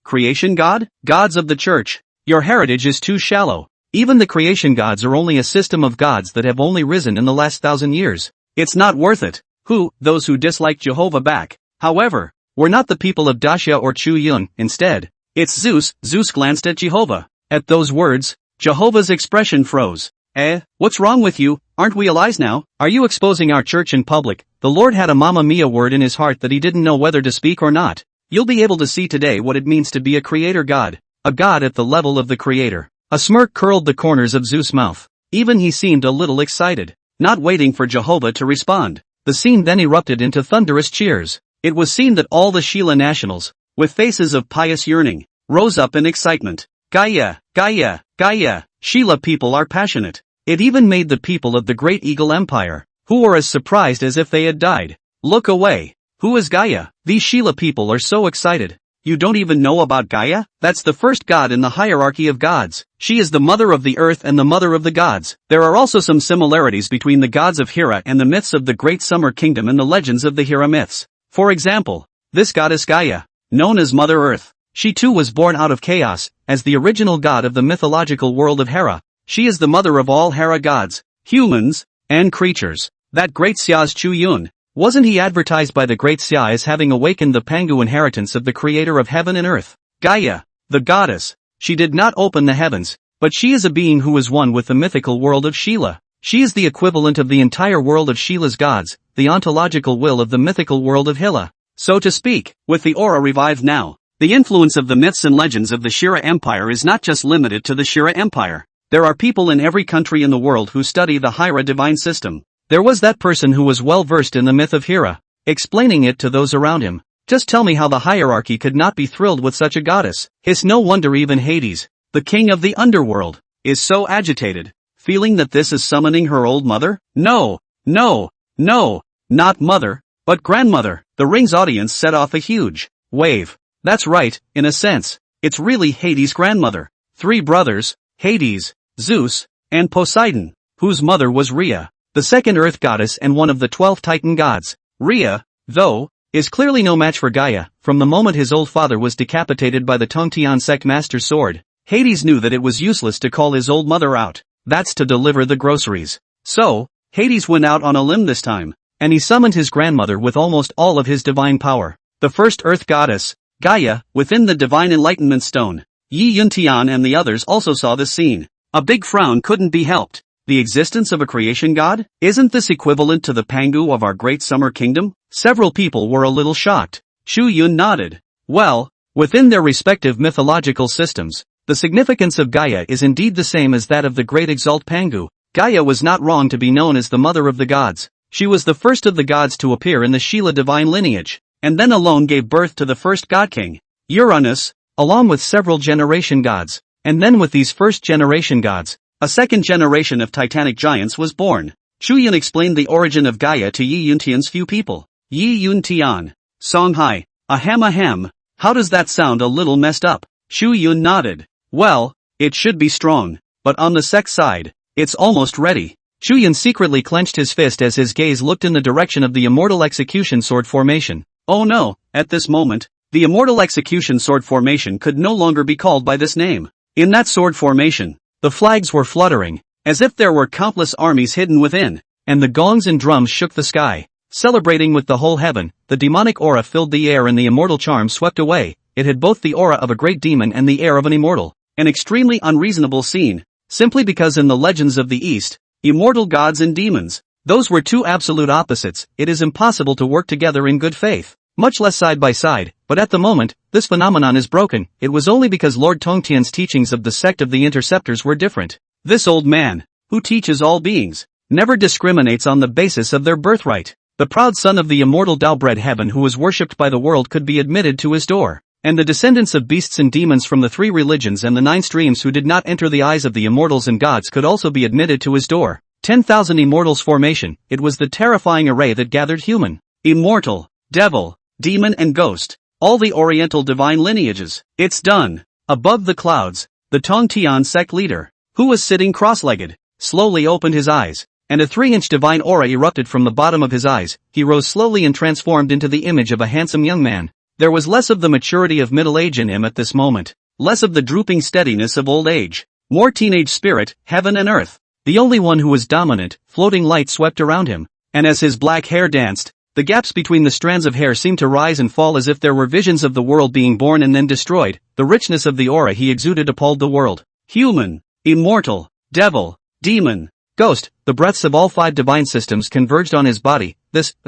Creation god? Gods of the church. Your heritage is too shallow. Even the creation gods are only a system of gods that have only risen in the last 1,000 years. It's not worth it. Those who dislike Jehovah back, however, were not the people of Daxia or Chu Yun. Instead, it's Zeus. Zeus glanced at Jehovah. At those words, Jehovah's expression froze. What's wrong with you? Aren't we allies now? Are you exposing our church in public? The Lord had a Mamma Mia word in his heart that he didn't know whether to speak or not. You'll be able to see today what it means to be a creator god. A god at the level of the creator. A smirk curled the corners of Zeus' mouth. Even he seemed a little excited. Not waiting for Jehovah to respond, the scene then erupted into thunderous cheers. It was seen that all the Sheila nationals, with faces of pious yearning, rose up in excitement. Gaia, Gaia, Gaia. Sheila people are passionate. It even made the people of the Great Eagle Empire, who were as surprised as if they had died, look away. Who is Gaia? These Sheila people are so excited. You don't even know about Gaia? That's the first god in the hierarchy of gods. She is the mother of the earth and the mother of the gods. There are also some similarities between the gods of Hera and the myths of the Great Summer Kingdom and the legends of the Hera myths. For example, this goddess Gaia, known as Mother Earth, she too was born out of chaos, as the original god of the mythological world of Hera. She is the mother of all Hera gods, humans, and creatures. That great Xia's Chu Yun, wasn't he advertised by the great Xia as having awakened the Pangu inheritance of the creator of heaven and earth? Gaia, the goddess, she did not open the heavens, but she is a being who is one with the mythical world of Sheila. She is the equivalent of the entire world of Sheila's gods, the ontological will of the mythical world of Hela, so to speak. With the aura revived now, the influence of the myths and legends of the Shira Empire is not just limited to the Shira Empire. There are people in every country in the world who study the Hira divine system. There was that person who was well versed in the myth of Hera, explaining it to those around him. Just tell me how the hierarchy could not be thrilled with such a goddess. It's no wonder even Hades, the king of the underworld, is so agitated, feeling that this is summoning her old mother? No, not mother, but grandmother. The ring's audience set off a huge wave. That's right, in a sense, it's really Hades' grandmother. Three brothers, Hades, Zeus, and Poseidon, whose mother was Rhea, the second earth goddess and one of the 12 Titan gods. Rhea, though, is clearly no match for Gaia. From the moment his old father was decapitated by the Tongtian Sect master's sword, Hades knew that it was useless to call his old mother out. That's to deliver the groceries. So, Hades went out on a limb this time, and he summoned his grandmother with almost all of his divine power. The first earth goddess, Gaia, within the divine enlightenment stone. Yi Yuntian and the others also saw this scene. A big frown couldn't be helped. The existence of a creation god? Isn't this equivalent to the Pangu of our great summer kingdom? Several people were a little shocked. Chu Yun nodded. Well, within their respective mythological systems, the significance of Gaia is indeed the same as that of the great exalt Pangu. Gaia was not wrong to be known as the mother of the gods. She was the first of the gods to appear in the Sheila divine lineage, and then alone gave birth to the first god king, Uranus, along with several generation gods. And then with these first generation gods, a second generation of titanic giants was born. Chu Yun explained the origin of Gaia to Yi Yuntian's few people. Yi Yuntian, Songhai, ahem, How does that sound? A little messed up. Chu Yun nodded. Well, it should be strong. But on the Sect side, it's almost ready. Chu Yun secretly clenched his fist as his gaze looked in the direction of the Immortal Execution Sword Formation. Oh no, at this moment, the Immortal Execution Sword Formation could no longer be called by this name. In that sword formation, the flags were fluttering, as if there were countless armies hidden within, and the gongs and drums shook the sky. Celebrating with the whole heaven, the demonic aura filled the air and the immortal charm swept away. It had both the aura of a great demon and the air of an immortal. An extremely unreasonable scene, simply because in the legends of the East, immortal gods and demons, those were two absolute opposites. It is impossible to work together in good faith, much less side by side, but at the moment, this phenomenon is broken. It was only because Lord Tongtian's teachings of the Sect of the Interceptors were different. This old man, who teaches all beings, never discriminates on the basis of their birthright. The proud son of the immortal Tao-bred heaven who was worshipped by the world could be admitted to his door, and the descendants of beasts and demons from the three religions and the 9 streams who did not enter the eyes of the immortals and gods could also be admitted to his door. 10,000 immortals formation. It was the terrifying array that gathered human, immortal, devil, demon and ghost, all the oriental divine lineages. It's done. Above the clouds, the Tongtian sect leader, who was sitting cross-legged, slowly opened his eyes, and a 3-inch divine aura erupted from the bottom of his eyes. He rose slowly and transformed into the image of a handsome young man. There was less of the maturity of middle age in him at this moment, less of the drooping steadiness of old age, more teenage spirit, heaven and earth. The only one who was dominant, floating light swept around him, and as his black hair danced, the gaps between the strands of hair seemed to rise and fall as if there were visions of the world being born and then destroyed. The richness of the aura he exuded appalled the world. Human, immortal, devil, demon, ghost, the breaths of all 5 divine systems converged on his body.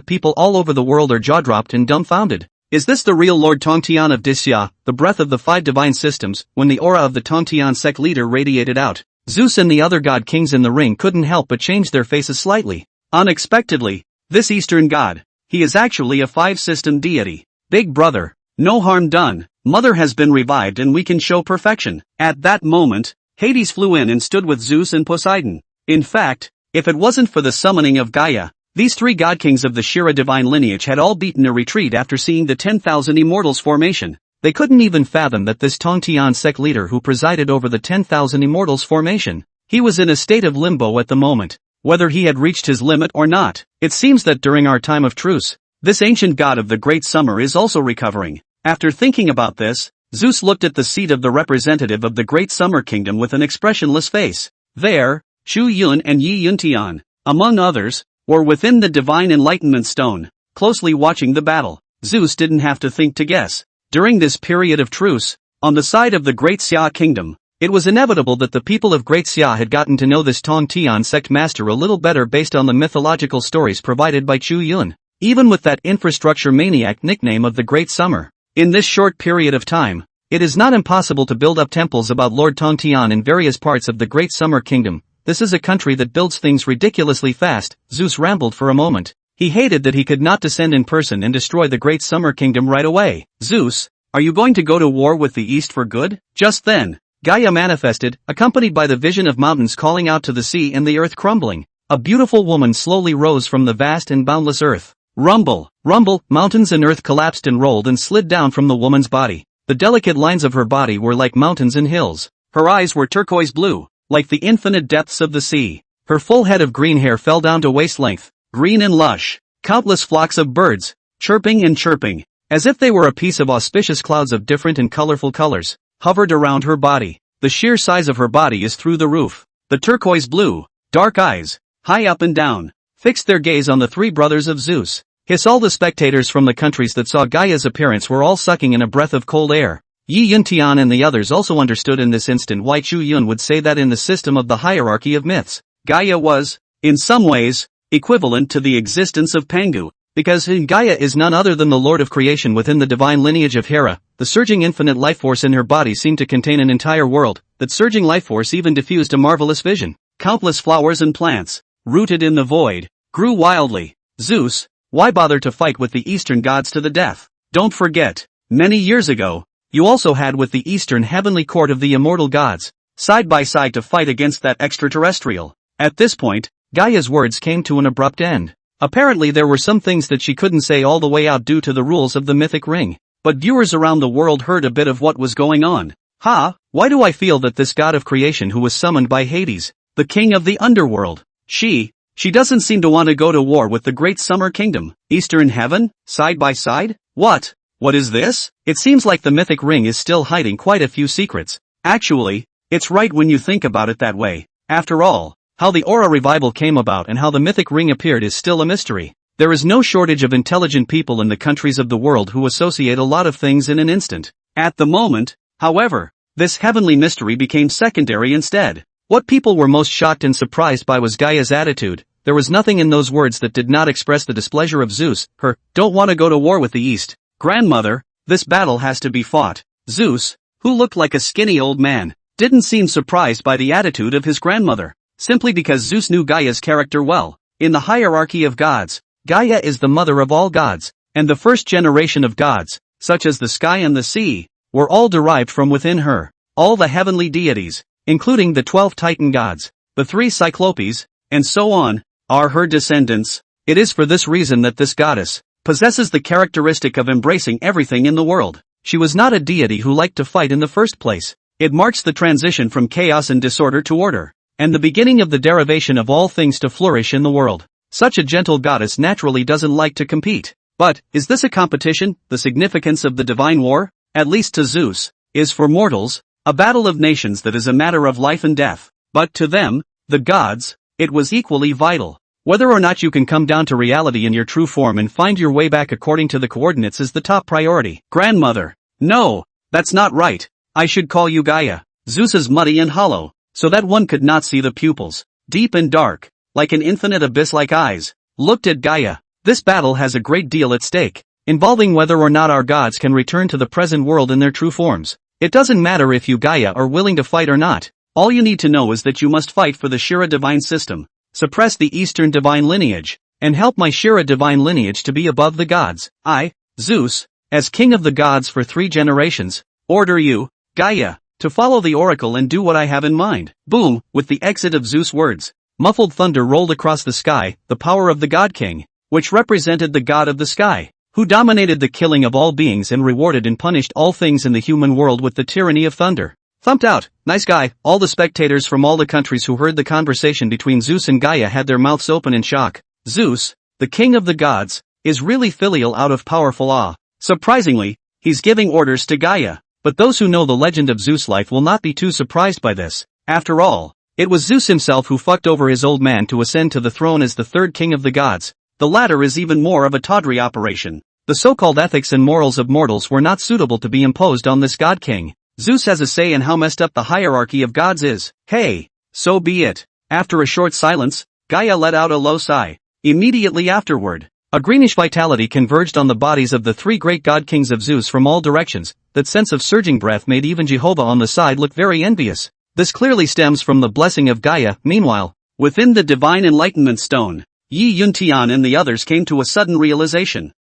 People all over the world are jaw-dropped and dumbfounded. Is this the real Lord Tongtian of Disya, the breath of the 5 divine systems? When the aura of the Tongtian sect leader radiated out, Zeus and the other god kings in the ring couldn't help but change their faces slightly. Unexpectedly, this Eastern god, he is actually a 5-system deity. Big brother, no harm done, mother has been revived and we can show perfection. At that moment, Hades flew in and stood with Zeus and Poseidon. In fact, if it wasn't for the summoning of Gaia, these 3 god kings of the Shira divine lineage had all beaten a retreat after seeing the 10,000 immortals formation. They couldn't even fathom that this Tongtian sect leader who presided over the 10,000 immortals formation, he was in a state of limbo at the moment, whether he had reached his limit or not. It seems that during our time of truce, this ancient god of the great summer is also recovering. After thinking about this, Zeus looked at the seat of the representative of the great summer kingdom with an expressionless face. There, Chu Yun and Yi Yuntian, among others, were within the divine enlightenment stone, closely watching the battle. Zeus didn't have to think to guess. During this period of truce, on the side of the Great Xia kingdom, it was inevitable that the people of Great Xia had gotten to know this Tongtian sect master a little better based on the mythological stories provided by Chu Yun, even with that infrastructure maniac nickname of the Great Summer. In this short period of time, it is not impossible to build up temples about Lord Tongtian in various parts of the Great Summer Kingdom. This is a country that builds things ridiculously fast. Zeus rambled for a moment. He hated that he could not descend in person and destroy the Great Summer Kingdom right away. Zeus, are you going to go to war with the East for good? Just then, Gaia manifested, accompanied by the vision of mountains calling out to the sea and the earth crumbling. A beautiful woman slowly rose from the vast and boundless earth. Rumble, rumble, mountains and earth collapsed and rolled and slid down from the woman's body. The delicate lines of her body were like mountains and hills. Her eyes were turquoise blue, like the infinite depths of the sea. Her full head of green hair fell down to waist length, green and lush. Countless flocks of birds, chirping and chirping, as if they were a piece of auspicious clouds of different and colorful colors, hovered around her body. The sheer size of her body is through the roof. The turquoise blue, dark eyes, high up and down, fixed their gaze on the 3 brothers of Zeus. Hiss! All the spectators from the countries that saw Gaia's appearance were all sucking in a breath of cold air. Yi Yuntian and the others also understood in this instant why Chu Yun would say that in the system of the hierarchy of myths, Gaia was, in some ways, equivalent to the existence of Pangu, because Gaia is none other than the Lord of creation within the divine lineage of Hera. The surging infinite life force in her body seemed to contain an entire world. That surging life force even diffused a marvelous vision. Countless flowers and plants, rooted in the void, grew wildly. Zeus, why bother to fight with the Eastern gods to the death? Don't forget, many years ago, you also had with the Eastern heavenly court of the immortal gods, side by side to fight against that extraterrestrial. At this point, Gaia's words came to an abrupt end. Apparently there were some things that she couldn't say all the way out due to the rules of the mythic ring. but viewers around the world heard a bit of what was going on. Why do I feel that this god of creation who was summoned by Hades, the king of the underworld, she doesn't seem to want to go to war with the great summer kingdom, Eastern heaven, side by side? What is this? It seems like the mythic ring is still hiding quite a few secrets. Actually, it's right when you think about it that way. After all, how the Aura revival came about and how the mythic ring appeared is still a mystery. There is no shortage of intelligent people in the countries of the world who associate a lot of things in an instant. At the moment, however, this heavenly mystery became secondary instead. What people were most shocked and surprised by was Gaia's attitude. There was nothing in those words that did not express the displeasure of Zeus. Her, don't want to go to war with the East. Grandmother, this battle has to be fought. Zeus, who looked like a skinny old man, didn't seem surprised by the attitude of his grandmother, simply because Zeus knew Gaia's character well. In the hierarchy of gods, Gaia is the mother of all gods, and the first generation of gods, such as the sky and the sea, were all derived from within her. All the heavenly deities, including the 12 Titan gods, the 3 Cyclopes, and so on, are her descendants. It is for this reason that this goddess possesses the characteristic of embracing everything in the world. She was not a deity who liked to fight in the first place. It marks the transition from chaos and disorder to order, and the beginning of the derivation of all things to flourish in the world. Such a gentle goddess naturally doesn't like to compete. But, is this a competition? The significance of the divine war, at least to Zeus, is for mortals, a battle of nations that is a matter of life and death. But to them, the gods, it was equally vital. Whether or not you can come down to reality in your true form and find your way back according to the coordinates is the top priority. Grandmother, no, that's not right. I should call you Gaia. Zeus is muddy and hollow, so that one could not see the pupils, deep and dark, like an infinite abyss-like eyes, looked at Gaia. This battle has a great deal at stake, involving whether or not our gods can return to the present world in their true forms. It doesn't matter if you Gaia are willing to fight or not. All you need to know is that you must fight for the Shira divine system, suppress the Eastern divine lineage, and help my Shira divine lineage to be above the gods. I, Zeus, as king of the gods for 3 generations, order you, Gaia, to follow the oracle and do what I have in mind. Boom, with the exit of Zeus' words, muffled thunder rolled across the sky, the power of the God King, which represented the god of the sky, who dominated the killing of all beings and rewarded and punished all things in the human world with the tyranny of thunder. Thumped out, nice guy. All the spectators from all the countries who heard the conversation between Zeus and Gaia had their mouths open in shock. Zeus, the king of the gods, is really filial out of powerful awe. Surprisingly, he's giving orders to Gaia. But those who know the legend of Zeus' life will not be too surprised by this. After all, it was Zeus himself who fucked over his old man to ascend to the throne as the 3rd king of the gods. The latter is even more of a tawdry operation. The so-called ethics and morals of mortals were not suitable to be imposed on this god king. Zeus has a say in how messed up the hierarchy of gods is. Hey, so be it. After a short silence, Gaia let out a low sigh. Immediately afterward, a greenish vitality converged on the bodies of the 3 great god kings of Zeus from all directions. That sense of surging breath made even Jehovah on the side look very envious. This clearly stems from the blessing of Gaia. Meanwhile, within the divine enlightenment stone, Yun Tian and the others came to a sudden realization.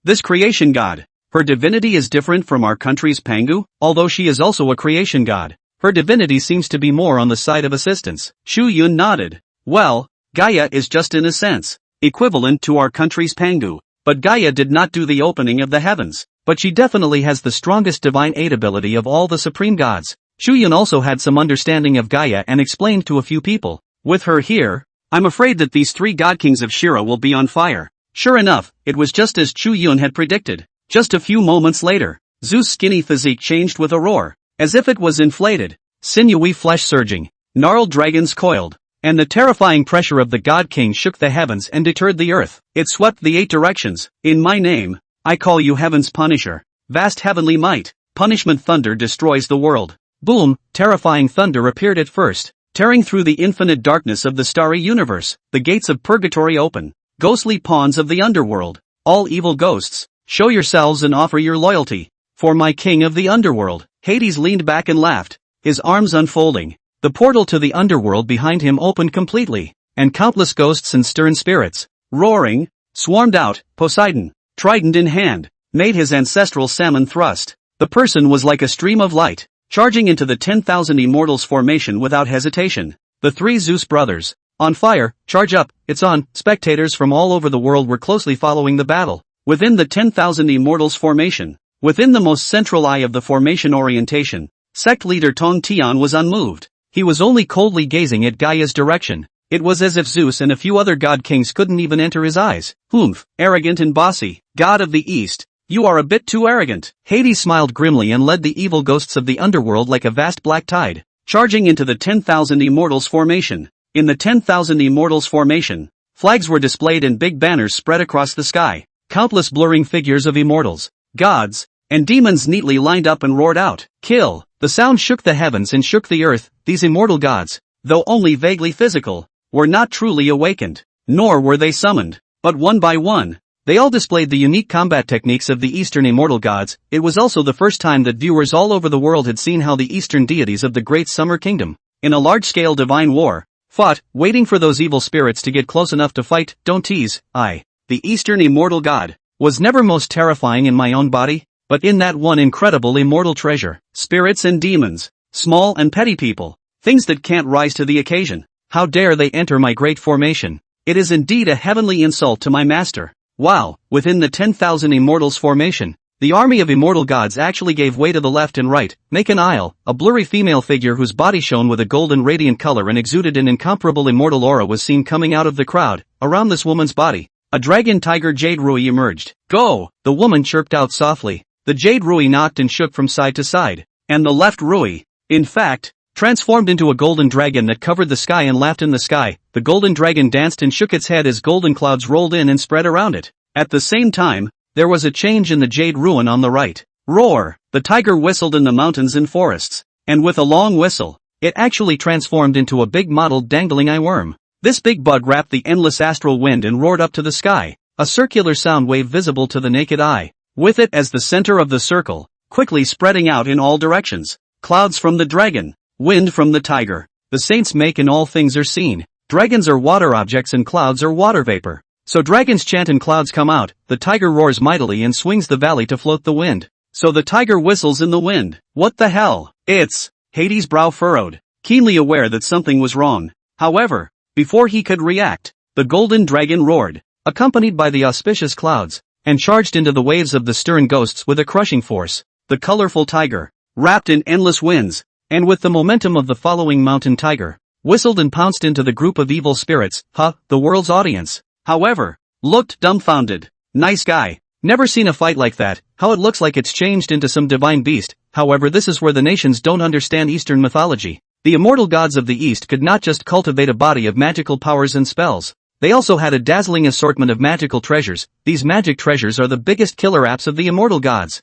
This creation god. Her divinity is different from our country's Pangu, although she is also a creation god. Her divinity seems to be more on the side of assistance. Chu Yun nodded. Well, Gaia is just in a sense equivalent to our country's Pangu, but Gaia did not do the opening of the heavens, but she definitely has the strongest divine aid ability of all the supreme gods. Chu Yun also had some understanding of Gaia and explained to a few people. With her here, I'm afraid that these 3 god kings of Shira will be on fire. Sure enough, it was just as Chu Yun had predicted. Just a few moments later, Zeus' skinny physique changed with a roar, as if it was inflated, sinewy flesh surging, gnarled dragons coiled, and the terrifying pressure of the God King shook the heavens and deterred the earth. It swept the 8 directions. In my name, I call you Heaven's Punisher. Vast heavenly might, punishment thunder destroys the world. Boom, terrifying thunder appeared at first, tearing through the infinite darkness of the starry universe. The gates of purgatory open. Ghostly pawns of the underworld, all evil ghosts, show yourselves and offer your loyalty. For my king of the underworld. Hades leaned back and laughed, his arms unfolding. The portal to the underworld behind him opened completely, and countless ghosts and stern spirits, roaring, swarmed out. Poseidon, trident in hand, made his ancestral salmon thrust. The person was like a stream of light, charging into the 10,000 immortals formation without hesitation. The 3 Zeus brothers, on fire, charge up, it's on. Spectators from all over the world were closely following the battle. Within the 10,000 immortals formation, Within the most central eye of the formation orientation, sect leader Tong Tian was unmoved. He was only coldly gazing at Gaia's direction. It was as if Zeus and a few other god kings couldn't even enter his eyes. Humph, arrogant and bossy, god of the east, you are a bit too arrogant. Hades smiled grimly and led the evil ghosts of the underworld like a vast black tide, charging into the 10,000 Immortals formation. In the 10,000 Immortals formation, flags were displayed and big banners spread across the sky. Countless blurring figures of immortals, gods, and demons neatly lined up and roared out, "Kill!" The sound shook the heavens and shook the earth. These immortal gods, though only vaguely physical, were not truly awakened, nor were they summoned, but one by one, they all displayed the unique combat techniques of the Eastern immortal gods. It was also the first time that viewers all over the world had seen how the Eastern deities of the Great Summer Kingdom, in a large-scale divine war, fought, waiting for those evil spirits to get close enough to fight. Don't tease, the Eastern immortal god, was never most terrifying in my own body, but in that one incredible immortal treasure. Spirits and demons, small and petty people, things that can't rise to the occasion. How dare they enter my great formation? It is indeed a heavenly insult to my master. Wow, within the 10,000 Immortals formation, the army of immortal gods actually gave way to the left and right. Make an aisle, a blurry female figure whose body shone with a golden radiant color and exuded an incomparable immortal aura was seen coming out of the crowd. Around this woman's body, a dragon tiger jade rui emerged. "Go!" the woman chirped out softly. The jade rui knocked and shook from side to side, and the left rui, in fact, transformed into a golden dragon that covered the sky and laughed in the sky. The golden dragon danced and shook its head as golden clouds rolled in and spread around it. At the same time, there was a change in the jade ruin on the right. Roar! The tiger whistled in the mountains and forests, and with a long whistle, it actually transformed into a big mottled dangling eye worm. This big bug wrapped the endless astral wind and roared up to the sky, a circular sound wave visible to the naked eye, with it as the center of the circle, quickly spreading out in all directions. Clouds from the dragon, wind from the tiger. The saints make and all things are seen. Dragons are water objects and clouds are water vapor. So dragons chant and clouds come out. The tiger roars mightily and swings the valley to float the wind. So the tiger whistles in the wind. What the hell? It's... Hades' brow furrowed, keenly aware that something was wrong. However, before he could react, the golden dragon roared, accompanied by the auspicious clouds, and charged into the waves of the stern ghosts with a crushing force. The colorful tiger, wrapped in endless winds, and with the momentum of the following mountain tiger, whistled and pounced into the group of evil spirits. The world's audience, however, looked dumbfounded. Nice guy. Never seen a fight like that. How it looks like it's changed into some divine beast. However, this is where the nations don't understand Eastern mythology. The immortal gods of the East could not just cultivate a body of magical powers and spells. They also had a dazzling assortment of magical treasures. These magic treasures are the biggest killer apps of the immortal gods.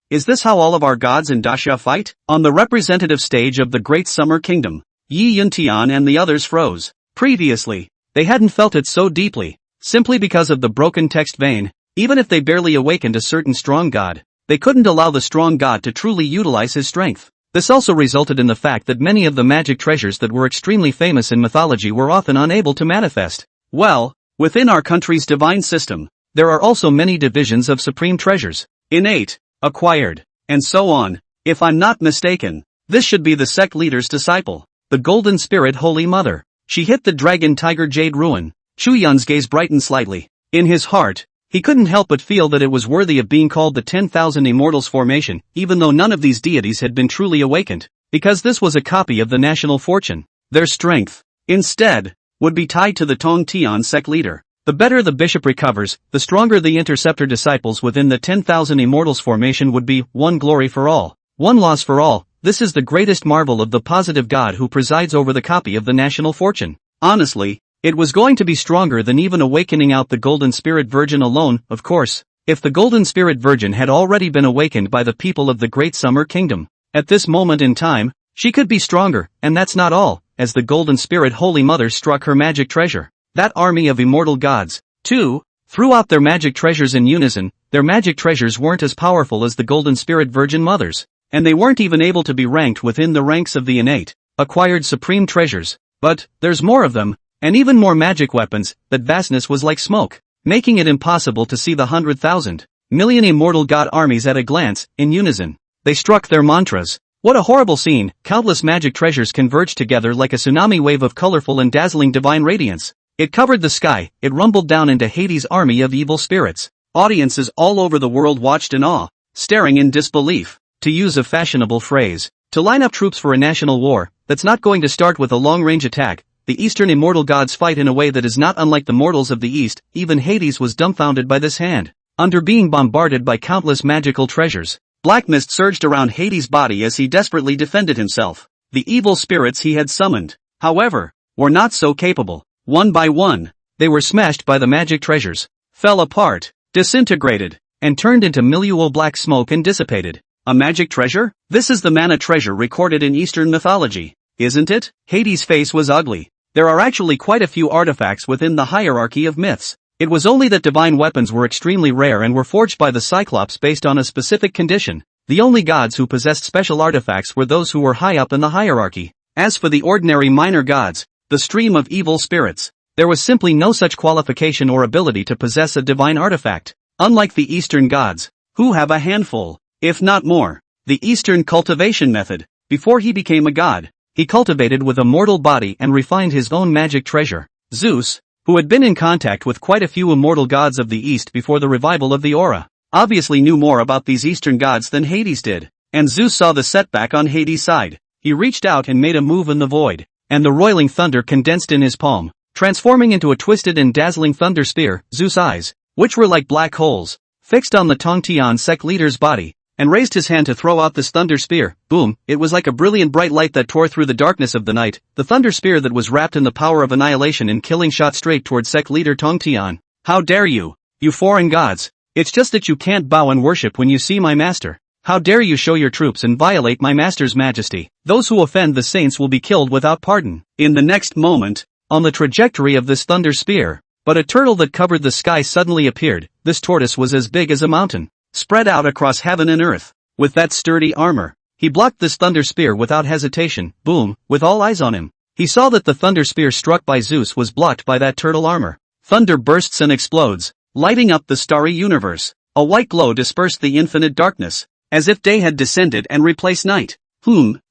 Is this how all of our gods in Dasha fight? On the representative stage of the Great Summer Kingdom, Yi Yuntian and the others froze. Previously, they hadn't felt it so deeply, simply because of the broken text vein. Even if they barely awakened a certain strong god, they couldn't allow the strong god to truly utilize his strength. This also resulted in the fact that many of the magic treasures that were extremely famous in mythology were often unable to manifest. Well, within our country's divine system, there are also many divisions of supreme treasures. Innate, acquired, and so on. If I'm not mistaken, this should be the sect leader's disciple, the Golden Spirit Holy Mother. She hit the dragon tiger jade ruin. Chu Yun's gaze brightened slightly. In his heart, he couldn't help but feel that it was worthy of being called the 10,000 Immortals formation, even though none of these deities had been truly awakened, because this was a copy of the national fortune. Their strength, instead, would be tied to the Tong Tian sect leader. The better the bishop recovers, the stronger the interceptor disciples within the 10,000 Immortals formation would be. One glory for all, one loss for all. This is the greatest marvel of the positive God who presides over the copy of the national fortune. Honestly, it was going to be stronger than even awakening out the Golden Spirit Virgin alone. Of course, if the Golden Spirit Virgin had already been awakened by the people of the Great Summer Kingdom, at this moment in time, she could be stronger, and that's not all. As the Golden Spirit Holy Mother struck her magic treasure, that army of immortal gods, too, threw out their magic treasures in unison. Their magic treasures weren't as powerful as the Golden Spirit Virgin Mother's, and they weren't even able to be ranked within the ranks of the innate, acquired supreme treasures. But, there's more of them, and even more magic weapons. That vastness was like smoke, making it impossible to see the 100,000 million immortal god armies at a glance. In unison, they struck their mantras. What a horrible scene! Countless magic treasures converged together like a tsunami wave of colorful and dazzling divine radiance. It covered the sky, it rumbled down into Hades' army of evil spirits. Audiences all over the world watched in awe. staring in disbelief. To use a fashionable phrase, to line up troops for a national war, that's not going to start with a long-range attack. The Eastern immortal gods fight in a way that is not unlike the mortals of the East. Even Hades was dumbfounded by this hand. Under being bombarded by countless magical treasures, black mist surged around Hades' body as he desperately defended himself. The evil spirits he had summoned, however, were not so capable. One by one, they were smashed by the magic treasures, fell apart, disintegrated, and turned into millual black smoke and dissipated. A magic treasure? This is the mana treasure recorded in Eastern mythology, isn't it? Hades' face was ugly. There are actually quite a few artifacts within the hierarchy of myths. It was only that divine weapons were extremely rare and were forged by the Cyclops based on a specific condition. The only gods who possessed special artifacts were those who were high up in the hierarchy. As for the ordinary minor gods, the stream of evil spirits, there was simply no such qualification or ability to possess a divine artifact. Unlike the Eastern gods, who have a handful, if not more. The Eastern cultivation method. Before he became a god, he cultivated with a mortal body and refined his own magic treasure. Zeus, who had been in contact with quite a few immortal gods of the East before the revival of the aura, obviously knew more about these Eastern gods than Hades did. And Zeus saw the setback on Hades' side. He reached out and made a move in the void, and the roiling thunder condensed in his palm, transforming into a twisted and dazzling thunder spear. Zeus' eyes, which were like black holes, fixed on the Tongan Sect leader's body, and raised his hand to throw out this thunder spear. Boom, it was like a brilliant bright light that tore through the darkness of the night. The thunder spear that was wrapped in the power of annihilation and killing shot straight towards Sect leader Tongan. How dare you, you foreign gods! It's just that you can't bow and worship when you see my master. How dare you show your troops and violate my master's majesty? Those who offend the saints will be killed without pardon. In the next moment, on the trajectory of this thunder spear, but a turtle that covered the sky suddenly appeared. This tortoise was as big as a mountain, spread out across heaven and earth. With that sturdy armor, he blocked this thunder spear without hesitation. Boom, with all eyes on him, he saw that the thunder spear struck by Zeus was blocked by that turtle armor. Thunder bursts and explodes, lighting up the starry universe. A white glow dispersed the infinite darkness, as if day had descended and replaced night.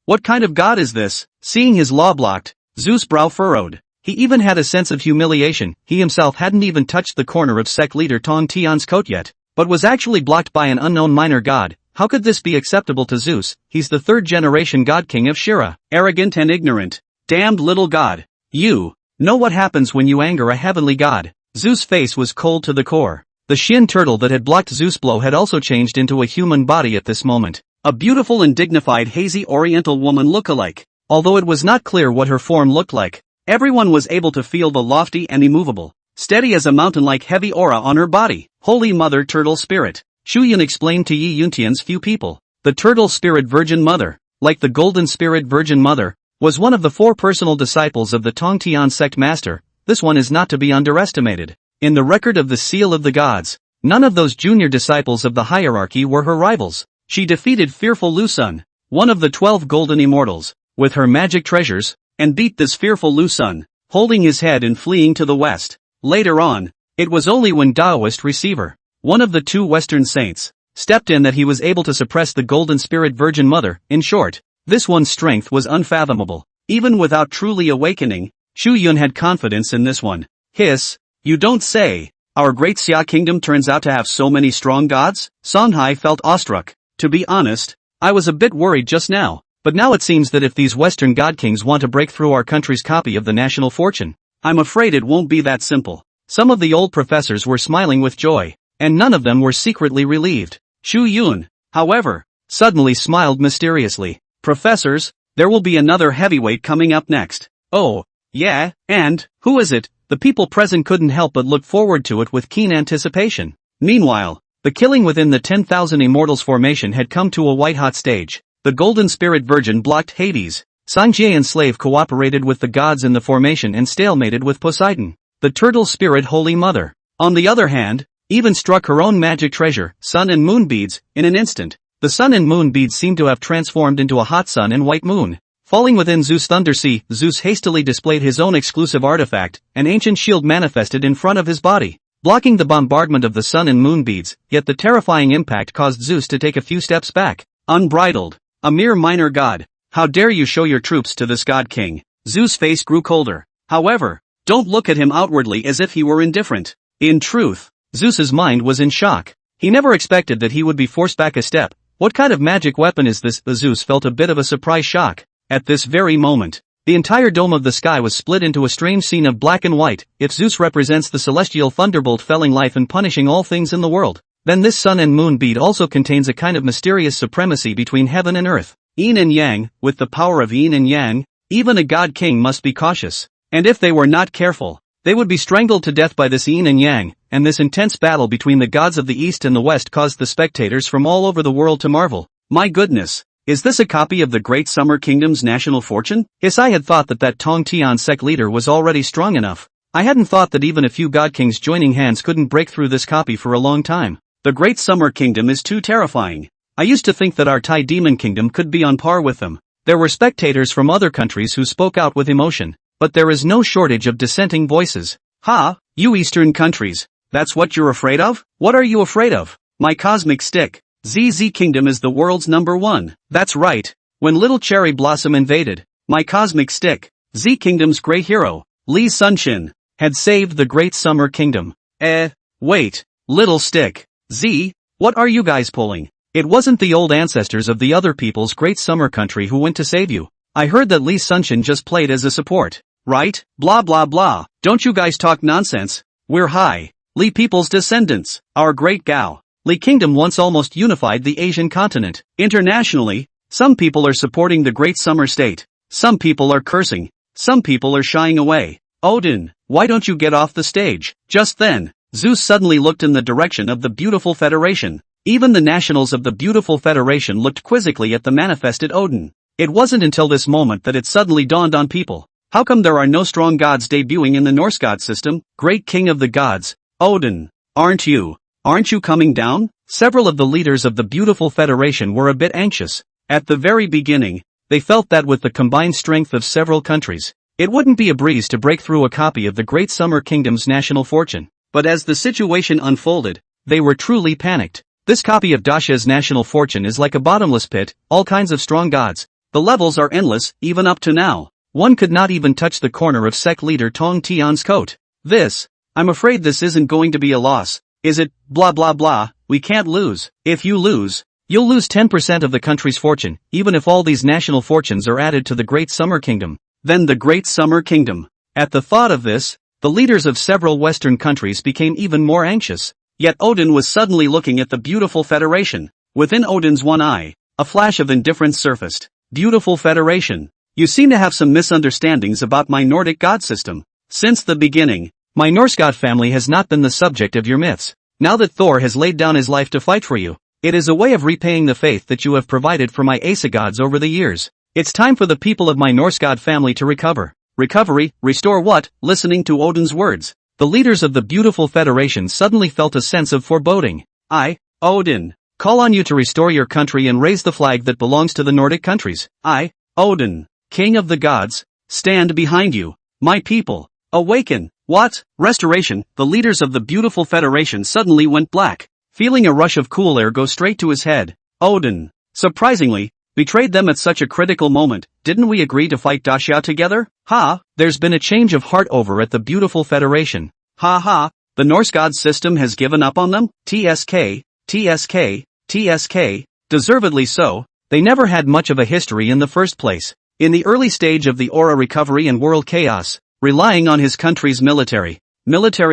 What kind of god is this? Seeing his law blocked, Zeus' brow furrowed. He even had a sense of humiliation. He himself hadn't even touched the corner of Sect leader Tongan's coat yet, but was actually blocked by an unknown minor god. How could this be acceptable to Zeus? He's the third-generation god king of Shira. Arrogant and ignorant. Damned little god. You know what happens when you anger a heavenly god. Zeus' face was cold to the core. The Shin turtle that had blocked Zeus' blow had also changed into a human body at this moment. A beautiful and dignified hazy oriental woman look-alike. Although it was not clear what her form looked like, everyone was able to feel the lofty and immovable, steady as a mountain-like heavy aura on her body. Holy Mother Turtle Spirit. Chu Yun explained to Yi Yuntian's few people. The Turtle Spirit Virgin Mother, like the Golden Spirit Virgin Mother, was one of the 4 personal disciples of the Tongan Sect Master. This one is not to be underestimated. In the record of the Seal of the Gods, none of those junior disciples of the hierarchy were her rivals. She defeated fearful Lu Sun, one of the 12 golden immortals, with her magic treasures, and beat this fearful Lu Sun, holding his head and fleeing to the west. Later on, it was only when Taoist Receiver, one of the 2 Western saints, stepped in that he was able to suppress the Golden Spirit Virgin Mother. In short, this one's strength was unfathomable. Even without truly awakening, Chu Yun had confidence in this one. Hiss, you don't say. Our great Xia kingdom turns out to have so many strong gods? Songhai felt awestruck. To be honest, I was a bit worried just now, but now it seems that if these Western god kings want to break through our country's copy of the national fortune, I'm afraid it won't be that simple. Some of the old professors were smiling with joy, and none of them were secretly relieved. Chu Yun, however, suddenly smiled mysteriously. Professors, there will be another heavyweight coming up next. Oh, yeah, and, who is it? The people present couldn't help but look forward to it with keen anticipation. Meanwhile, the killing within the 10,000 Immortals formation had come to a white-hot stage. The Golden Spirit Virgin blocked Hades. Sangjie and Slave cooperated with the gods in the formation and stalemated with Poseidon, the Turtle Spirit Holy Mother. On the other hand, even struck her own magic treasure, Sun and Moon beads, in an instant. The Sun and Moon beads seemed to have transformed into a hot sun and white moon. Falling within Zeus' Thunder Sea, Zeus hastily displayed his own exclusive artifact, an ancient shield manifested in front of his body, blocking the bombardment of the Sun and Moon beads, yet the terrifying impact caused Zeus to take a few steps back. Unbridled. A mere minor god. How dare you show your troops to this god king? Zeus' face grew colder. However, don't look at him outwardly as if he were indifferent. In truth, Zeus's mind was in shock. He never expected that he would be forced back a step. What kind of magic weapon is this? Zeus felt a bit of a surprise shock. At this very moment, the entire dome of the sky was split into a strange scene of black and white. If Zeus represents the celestial thunderbolt felling life and punishing all things in the world, then this sun and moon bead also contains a kind of mysterious supremacy between heaven and earth. Yin and yang, with the power of yin and yang, even a god king must be cautious. And if they were not careful, they would be strangled to death by this yin and yang, and this intense battle between the gods of the east and the west caused the spectators from all over the world to marvel. My goodness, is this a copy of the Great Summer Kingdom's national fortune? Yes, I had thought that Tong Sect leader was already strong enough. I hadn't thought that even a few god kings joining hands couldn't break through this copy for a long time. The Great Summer Kingdom is too terrifying. I used to think that our Thai Demon Kingdom could be on par with them. There were spectators from other countries who spoke out with emotion. But there is no shortage of dissenting voices. Ha, you Eastern countries, that's what you're afraid of? What are you afraid of? My cosmic stick. ZZ Kingdom is the world's #1. That's right. When Little Cherry Blossom invaded, my cosmic stick, Z Kingdom's great hero, Li Sunshine, had saved the Great Summer Kingdom. Wait, Little Stick, Z, what are you guys pulling? It wasn't the old ancestors of the other people's Great Summer Country who went to save you. I heard that Li Sunshine just played as a support. Right? Blah blah blah. Don't you guys talk nonsense. We're Hai Li people's descendants. Our great Gao Li Kingdom once almost unified the Asian continent. Internationally, some people are supporting the Great Summer State. Some people are cursing. Some people are shying away. Odin, why don't you get off the stage? Just then, Zeus suddenly looked in the direction of the beautiful Federation. Even the nationals of the beautiful Federation looked quizzically at the manifested Odin. It wasn't until this moment that it suddenly dawned on people. How come there are no strong gods debuting in the Norse god system? Great king of the gods, Odin, aren't you coming down? Several of the leaders of the beautiful Federation were a bit anxious. At the very beginning, they felt that with the combined strength of several countries, it wouldn't be a breeze to break through a copy of the Great Summer Kingdom's national fortune. But as the situation unfolded, they were truly panicked. This copy of Dasha's national fortune is like a bottomless pit, all kinds of strong gods. The levels are endless, even up to now. One could not even touch the corner of Sect leader Tong Tian's coat. I'm afraid this isn't going to be a loss, is it? Blah blah blah, we can't lose. If you lose, you'll lose 10% of the country's fortune, even if all these national fortunes are added to the Great Summer Kingdom. Then the Great Summer Kingdom. At the thought of this, the leaders of several Western countries became even more anxious. Yet Odin was suddenly looking at the beautiful Federation. Within Odin's one eye, a flash of indifference surfaced. Beautiful Federation. You seem to have some misunderstandings about my Nordic god system. Since the beginning, my Norse god family has not been the subject of your myths. Now that Thor has laid down his life to fight for you, it is a way of repaying the faith that you have provided for my Asa gods over the years. It's time for the people of my Norse god family to recover. Recovery, restore what? Listening to Odin's words, the leaders of the beautiful Federation suddenly felt a sense of foreboding. I, Odin, call on you to restore your country and raise the flag that belongs to the Nordic countries. I, Odin, King of the gods, stand behind you. My people, awaken. What? Restoration. The leaders of the beautiful Federation suddenly went black, feeling a rush of cool air go straight to his head. Odin, surprisingly, betrayed them at such a critical moment. Didn't we agree to fight Dasha together? Ha, there's been a change of heart over at the beautiful Federation. Ha ha, the Norse god system has given up on them? TSK, TSK, TSK, deservedly so. They never had much of a history in the first place. In the early stage of the Aura recovery and world chaos, relying on his country's military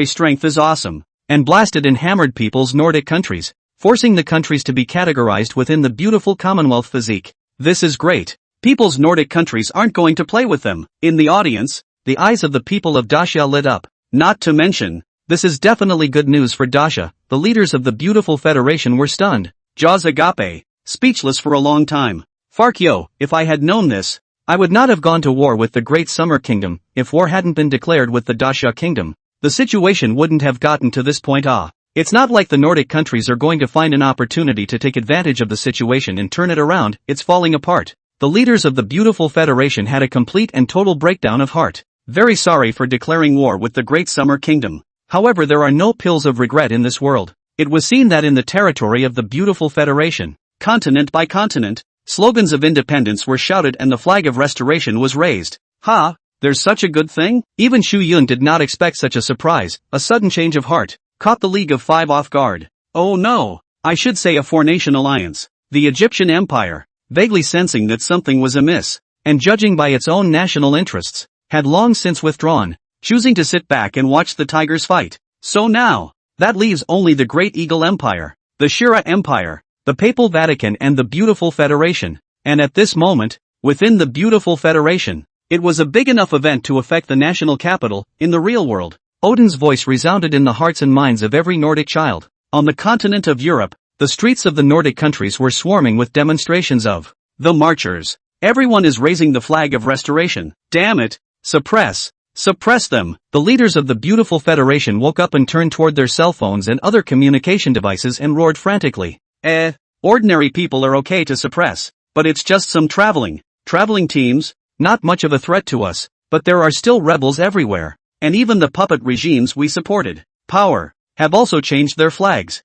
strength is awesome, and blasted and hammered people's Nordic countries, forcing the countries to be categorized within the beautiful Commonwealth physique. This is great. People's Nordic countries aren't going to play with them. In the audience, the eyes of the people of Dasha lit up. Not to mention, this is definitely good news for Dasha. The leaders of the beautiful Federation were stunned, jaws agape, speechless for a long time. Fark yo, if I had known this, I would not have gone to war with the Great Summer Kingdom. If war hadn't been declared with the Dasha Kingdom, the situation wouldn't have gotten to this point. It's not like the Nordic countries are going to find an opportunity to take advantage of the situation and turn it around. It's falling apart. The leaders of the beautiful Federation had a complete and total breakdown of heart. Very sorry for declaring war with the Great Summer Kingdom. However, there are no pills of regret in this world. It was seen that in the territory of the beautiful Federation, continent by continent, slogans of independence were shouted and the flag of restoration was raised. Ha, there's such a good thing? Even Chu Yun did not expect such a surprise. A sudden change of heart caught the League of Five off guard. Oh no, I should say a four-nation alliance. The Egyptian Empire, vaguely sensing that something was amiss, and judging by its own national interests, had long since withdrawn, choosing to sit back and watch the tigers fight. So now, that leaves only the Great Eagle Empire, the Shira Empire, the Papal Vatican and the Beautiful Federation. And at this moment, within the Beautiful Federation, it was a big enough event to affect the national capital, in the real world. Odin's voice resounded in the hearts and minds of every Nordic child. On the continent of Europe, the streets of the Nordic countries were swarming with demonstrations of the marchers. Everyone is raising the flag of restoration. Damn it! Suppress them. The leaders of the Beautiful Federation woke up and turned toward their cell phones and other communication devices and roared frantically. Ordinary people are okay to suppress, but it's just some traveling teams, not much of a threat to us, but there are still rebels everywhere, and even the puppet regimes we supported, power, have also changed their flags.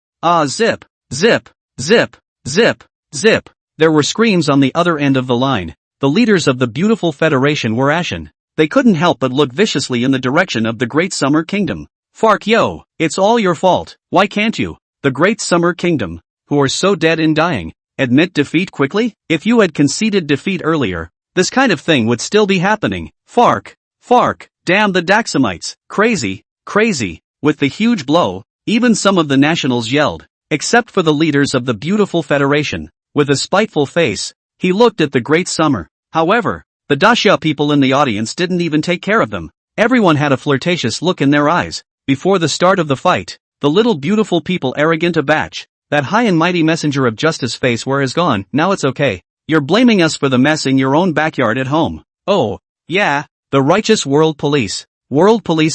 Zip, zip, zip, zip, zip. There were screams on the other end of the line. The leaders of the Beautiful Federation were ashen. They couldn't help but look viciously in the direction of the Great Summer Kingdom. Fark yo, it's all your fault. Why can't you, the Great Summer Kingdom, who are so dead and dying, admit defeat quickly? If you had conceded defeat earlier, this kind of thing would still be happening. Fark, damn the Daxamites, crazy. With the huge blow, even some of the nationals yelled, except for the leaders of the Beautiful Federation. With a spiteful face, he looked at the Great Summer. However, the Daxia people in the audience didn't even take care of them. Everyone had a flirtatious look in their eyes. Before the start of the fight, the little beautiful people arrogant abach, that high and mighty messenger of justice face where is gone. Now it's okay. You're blaming us for the mess in your own backyard at home. Oh, yeah, the righteous world police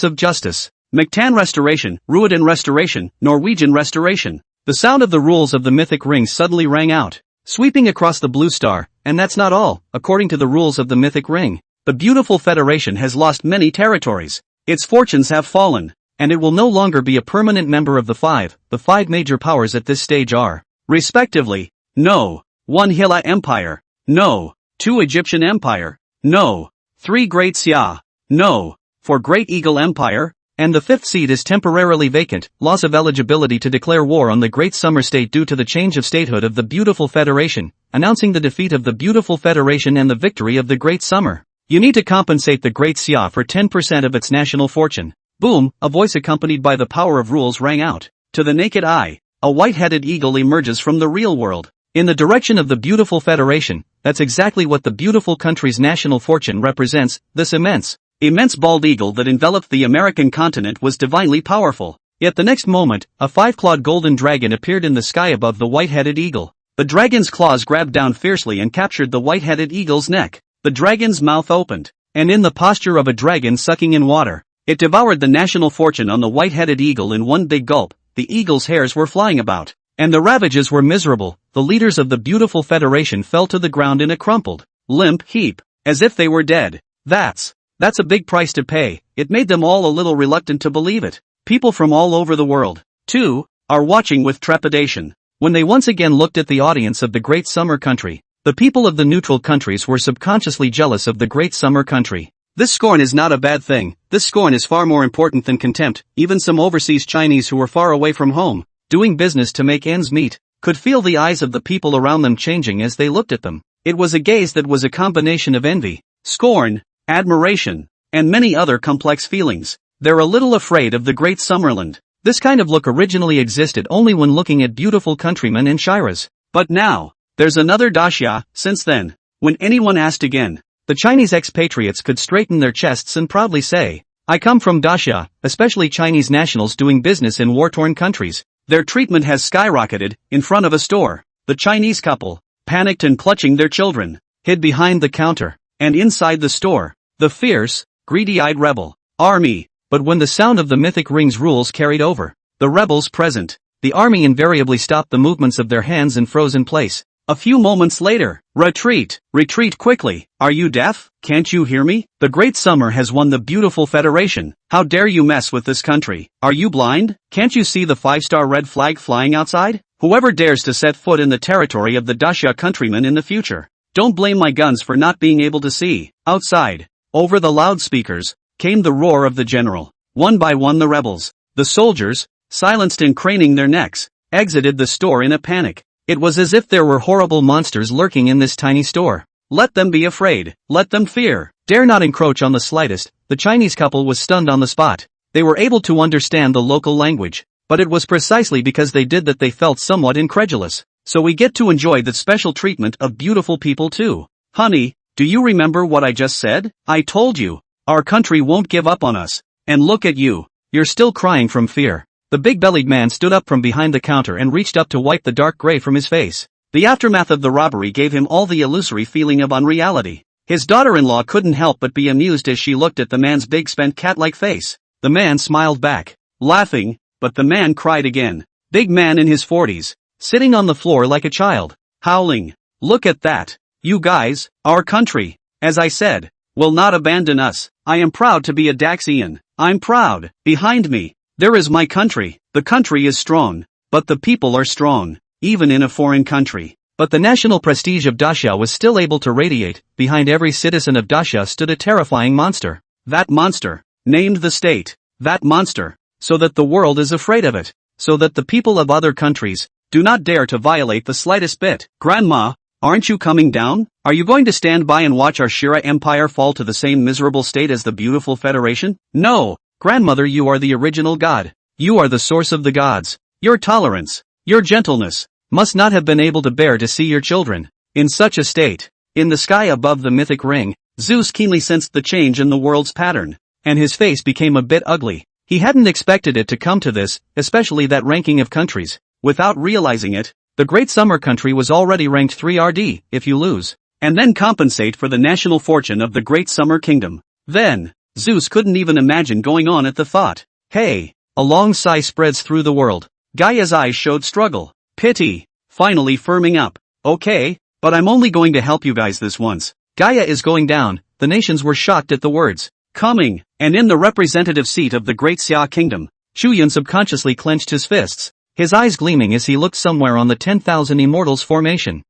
of justice. Mactan restoration, Ruodan restoration, Norwegian restoration. The sound of the rules of the mythic ring suddenly rang out, sweeping across the blue star, and that's not all. According to the rules of the mythic ring, the Beautiful Federation has lost many territories. Its fortunes have fallen, and it will no longer be a permanent member of the five. The five major powers at this stage are, respectively, no. 1 Hilla Empire, no. 2 Egyptian Empire, no. 3 Great Xia, no. 4 Great Eagle Empire, and the 5th seat is temporarily vacant. Loss of eligibility to declare war on the Great Summer State due to the change of statehood of the Beautiful Federation, announcing the defeat of the Beautiful Federation and the victory of the Great Summer. You need to compensate the Great Xia for 10% of its national fortune. Boom, a voice accompanied by the power of rules rang out. To the naked eye, a white-headed eagle emerges from the real world, in the direction of the Beautiful Federation. That's exactly what the beautiful country's national fortune represents. This immense bald eagle that enveloped the American continent was divinely powerful. Yet the next moment, a 5-clawed golden dragon appeared in the sky above the white-headed eagle. The dragon's claws grabbed down fiercely and captured the white-headed eagle's neck. The dragon's mouth opened, and in the posture of a dragon sucking in water, it devoured the national fortune on the white-headed eagle in one big gulp. The eagle's hairs were flying about, and the ravages were miserable. The leaders of the Beautiful Federation fell to the ground in a crumpled, limp heap, as if they were dead. That's a big price to pay. It made them all a little reluctant to believe it. People from all over the world, too, are watching with trepidation. When they once again looked at the audience of the Great Summer Country, the people of the neutral countries were subconsciously jealous of the Great Summer Country. This scorn is not a bad thing. This scorn is far more important than contempt. Even some overseas Chinese who were far away from home, doing business to make ends meet, could feel the eyes of the people around them changing as they looked at them. It was a gaze that was a combination of envy, scorn, admiration, and many other complex feelings. They're a little afraid of the Great Summerland. This kind of look originally existed only when looking at beautiful countrymen and Shiras. But now, there's another Daxia. Since then, when anyone asked again, the Chinese expatriates could straighten their chests and proudly say, I come from Daxia, especially Chinese nationals doing business in war-torn countries. Their treatment has skyrocketed. In front of a store, the Chinese couple, panicked and clutching their children, hid behind the counter, and inside the store, the fierce, greedy-eyed rebel army. But when the sound of the mythic ring's rules carried over, the rebels present, the army invariably stopped the movements of their hands and froze in place. A few moments later, retreat quickly. Are you deaf? Can't you hear me? The Great Summer has won the Beautiful Federation. How dare you mess with this country? Are you blind? Can't you see the 5-star red flag flying outside? Whoever dares to set foot in the territory of the Daxia countrymen in the future, don't blame my guns for not being able to see. Outside, over the loudspeakers, came the roar of the general. One by one the rebels, the soldiers, silenced and craning their necks, exited the store in a panic. It was as if there were horrible monsters lurking in this tiny store. Let them be afraid, let them fear, dare not encroach on the slightest. The Chinese couple was stunned on the spot. They were able to understand the local language, but it was precisely because they did that they felt somewhat incredulous. So we get to enjoy the special treatment of beautiful people too. Honey, do you remember what I just said? I told you, our country won't give up on us. And look at you, you're still crying from fear. The big-bellied man stood up from behind the counter and reached up to wipe the dark gray from his face. The aftermath of the robbery gave him all the illusory feeling of unreality. His daughter-in-law couldn't help but be amused as she looked at the man's big spent cat-like face. The man smiled back, laughing, but the man cried again. Big man in his 40s, sitting on the floor like a child, howling. Look at that. You guys, our country, as I said, will not abandon us. I am proud to be a Daxian. I'm proud. Behind me, there is my country. The country is strong, but the people are strong, even in a foreign country. But the national prestige of Daxia was still able to radiate. Behind every citizen of Daxia stood a terrifying monster. That monster, named the state. That monster, so that the world is afraid of it. So that the people of other countries do not dare to violate the slightest bit. Grandma, aren't you coming down? Are you going to stand by and watch our Shira Empire fall to the same miserable state as the beautiful Federation? No, grandmother, you are the original god. You are the source of the gods. Your tolerance, your gentleness, must not have been able to bear to see your children in such a state. In the sky above the mythic ring, Zeus keenly sensed the change in the world's pattern, and his face became a bit ugly. He hadn't expected it to come to this, especially that ranking of countries. Without realizing it, the Great Summer Country was already ranked 3rd if you lose, and then compensate for the national fortune of the Great Summer Kingdom. Then, Zeus couldn't even imagine going on at the thought. Hey! A long sigh spreads through the world. Gaia's eyes showed struggle, pity, finally firming up. Okay, but I'm only going to help you guys this once. Gaia is going down. The nations were shocked at the words coming, and in the representative seat of the Great Xia Kingdom, Chu Yun subconsciously clenched his fists, his eyes gleaming as he looked somewhere on the 10,000 Immortals formation.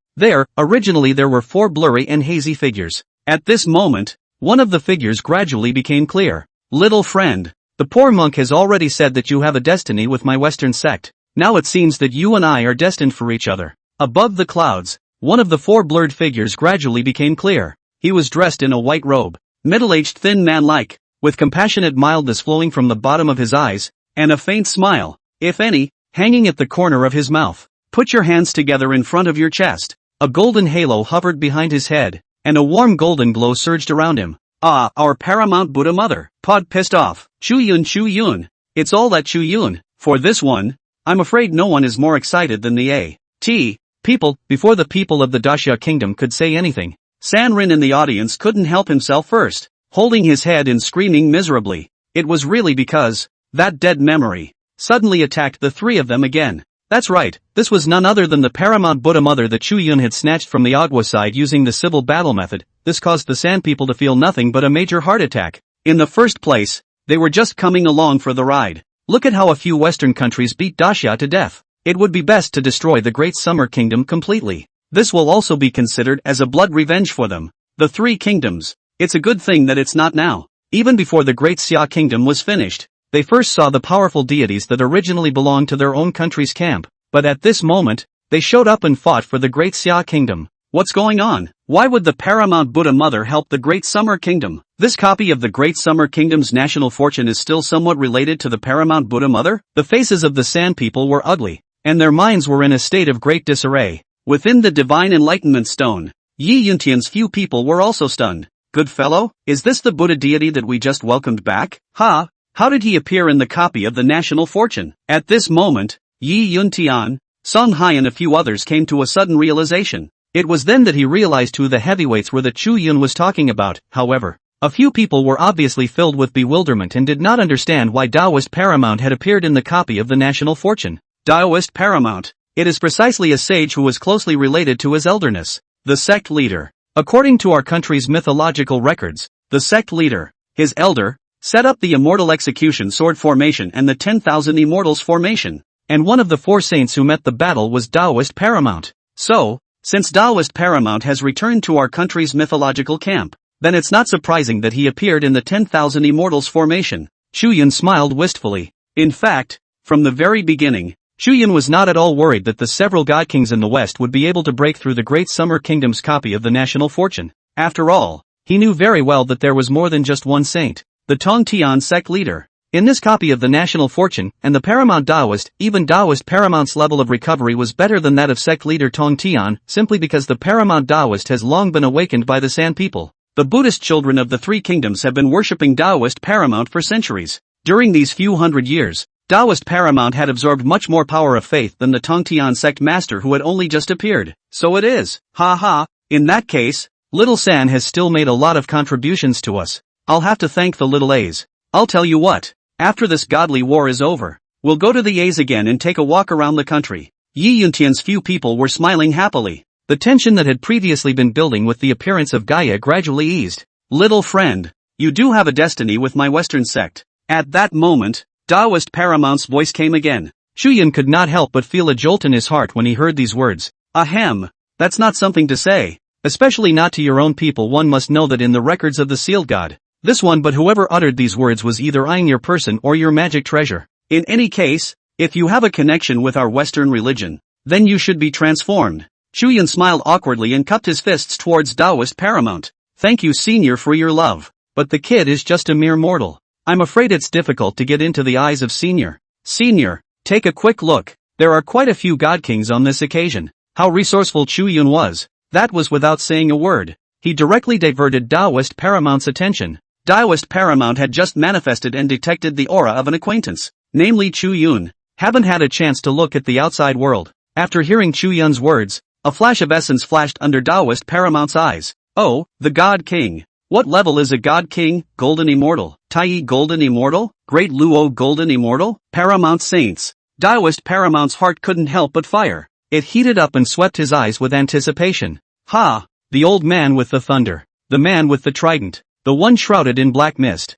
Originally there were 4 blurry and hazy figures. At this moment, one of the figures gradually became clear. Little friend, the poor monk has already said that you have a destiny with my Western sect. Now it seems that you and I are destined for each other. Above the clouds, one of the 4 blurred figures gradually became clear. He was dressed in a white robe, middle-aged thin man-like, with compassionate mildness flowing from the bottom of his eyes, and a faint smile, if any, hanging at the corner of his mouth. Put your hands together in front of your chest. A golden halo hovered behind his head, and a warm golden glow surged around him. Ah, our paramount Buddha mother. Pod pissed off. Chu Yun. It's all that Chu Yun. For this one, I'm afraid no one is more excited than the A.T. people. Before the people of the Daxia Kingdom could say anything, Sanrin in the audience couldn't help himself first, holding his head and screaming miserably. It was really because that dead memory suddenly attacked the 3 of them again. That's right, this was none other than the paramount Buddha mother that Chu Yun had snatched from the Agua side using the civil battle method. This caused the Sand people to feel nothing but a major heart attack. In the first place, they were just coming along for the ride. Look at how a few Western countries beat Daxia to death. It would be best to destroy the Great Summer Kingdom completely. This will also be considered as a blood revenge for them. The 3 kingdoms. It's a good thing that it's not now. Even before the Great Xia Kingdom was finished, they first saw the powerful deities that originally belonged to their own country's camp. But at this moment, they showed up and fought for the Great Xia Kingdom. What's going on? Why would the paramount Buddha mother help the Great Summer Kingdom? This copy of the Great Summer Kingdom's national fortune is still somewhat related to the paramount Buddha mother? The faces of the Sand people were ugly, and their minds were in a state of great disarray. Within the Divine Enlightenment Stone, Yi Yuntian's few people were also stunned. Good fellow, is this the Buddha deity that we just welcomed back? Ha! How did he appear in the copy of the national fortune? At this moment, Yi Yuntian, Song Hai and a few others came to a sudden realization. It was then that he realized who the heavyweights were that Chu Yun was talking about. However, a few people were obviously filled with bewilderment and did not understand why Taoist Paramount had appeared in the copy of the national fortune. Taoist Paramount. It is precisely a sage who was closely related to his elderness, the sect leader. According to our country's mythological records, the sect leader, his elder, set up the Immortal Execution Sword Formation and the 10,000 Immortals Formation, and one of the 4 saints who met the battle was Taoist Paramount. So, since Taoist Paramount has returned to our country's mythological camp, then it's not surprising that he appeared in the 10,000 Immortals Formation. Chu Yun smiled wistfully. In fact, from the very beginning, Chu Yun was not at all worried that the several god kings in the West would be able to break through the Great Summer Kingdom's copy of the national fortune. After all, he knew very well that there was more than just one saint, the Tongtian sect leader. In this copy of the national fortune, and the paramount Taoist, even Taoist paramount's level of recovery was better than that of sect leader Tongtian, simply because the paramount Taoist has long been awakened by the San people. The Buddhist children of the three kingdoms have been worshipping Taoist paramount for centuries. During these few hundred years, Taoist paramount had absorbed much more power of faith than the Tongtian sect master who had only just appeared. So it is. Ha ha. In that case, Little San has still made a lot of contributions to us. I'll have to thank the little A's. I'll tell you what. After this godly war is over, we'll go to the A's again and take a walk around the country. Yi Yuntian's few people were smiling happily. The tension that had previously been building with the appearance of Gaia gradually eased. Little friend, you do have a destiny with my Western sect. At that moment, Taoist paramount's voice came again. Chu Yun could not help but feel a jolt in his heart when he heard these words. Ahem, that's not something to say. Especially not to your own people. One must know that in the records of the sealed god, this one but whoever uttered these words was either eyeing your person or your magic treasure. In any case, if you have a connection with our Western religion, then you should be transformed. Chu Yun smiled awkwardly and cupped his fists towards Taoist paramount. Thank you, senior, for your love. But the kid is just a mere mortal. I'm afraid it's difficult to get into the eyes of senior. Senior, take a quick look. There are quite a few god kings on this occasion. How resourceful Chu Yun was. That was without saying a word. He directly diverted Taoist paramount's attention. Taoist paramount had just manifested and detected the aura of an acquaintance, namely Chu Yun. Haven't had a chance to look at the outside world. After hearing Chu Yun's words, a flash of essence flashed under Taoist paramount's eyes. Oh, the God King. What level is a God King? Golden Immortal, Tai Golden Immortal, Great Luo Golden Immortal, Paramount Saints. Taoist paramount's heart couldn't help but fire. It heated up and swept his eyes with anticipation. Ha! The old man with the thunder. The man with the trident. The one shrouded in black mist.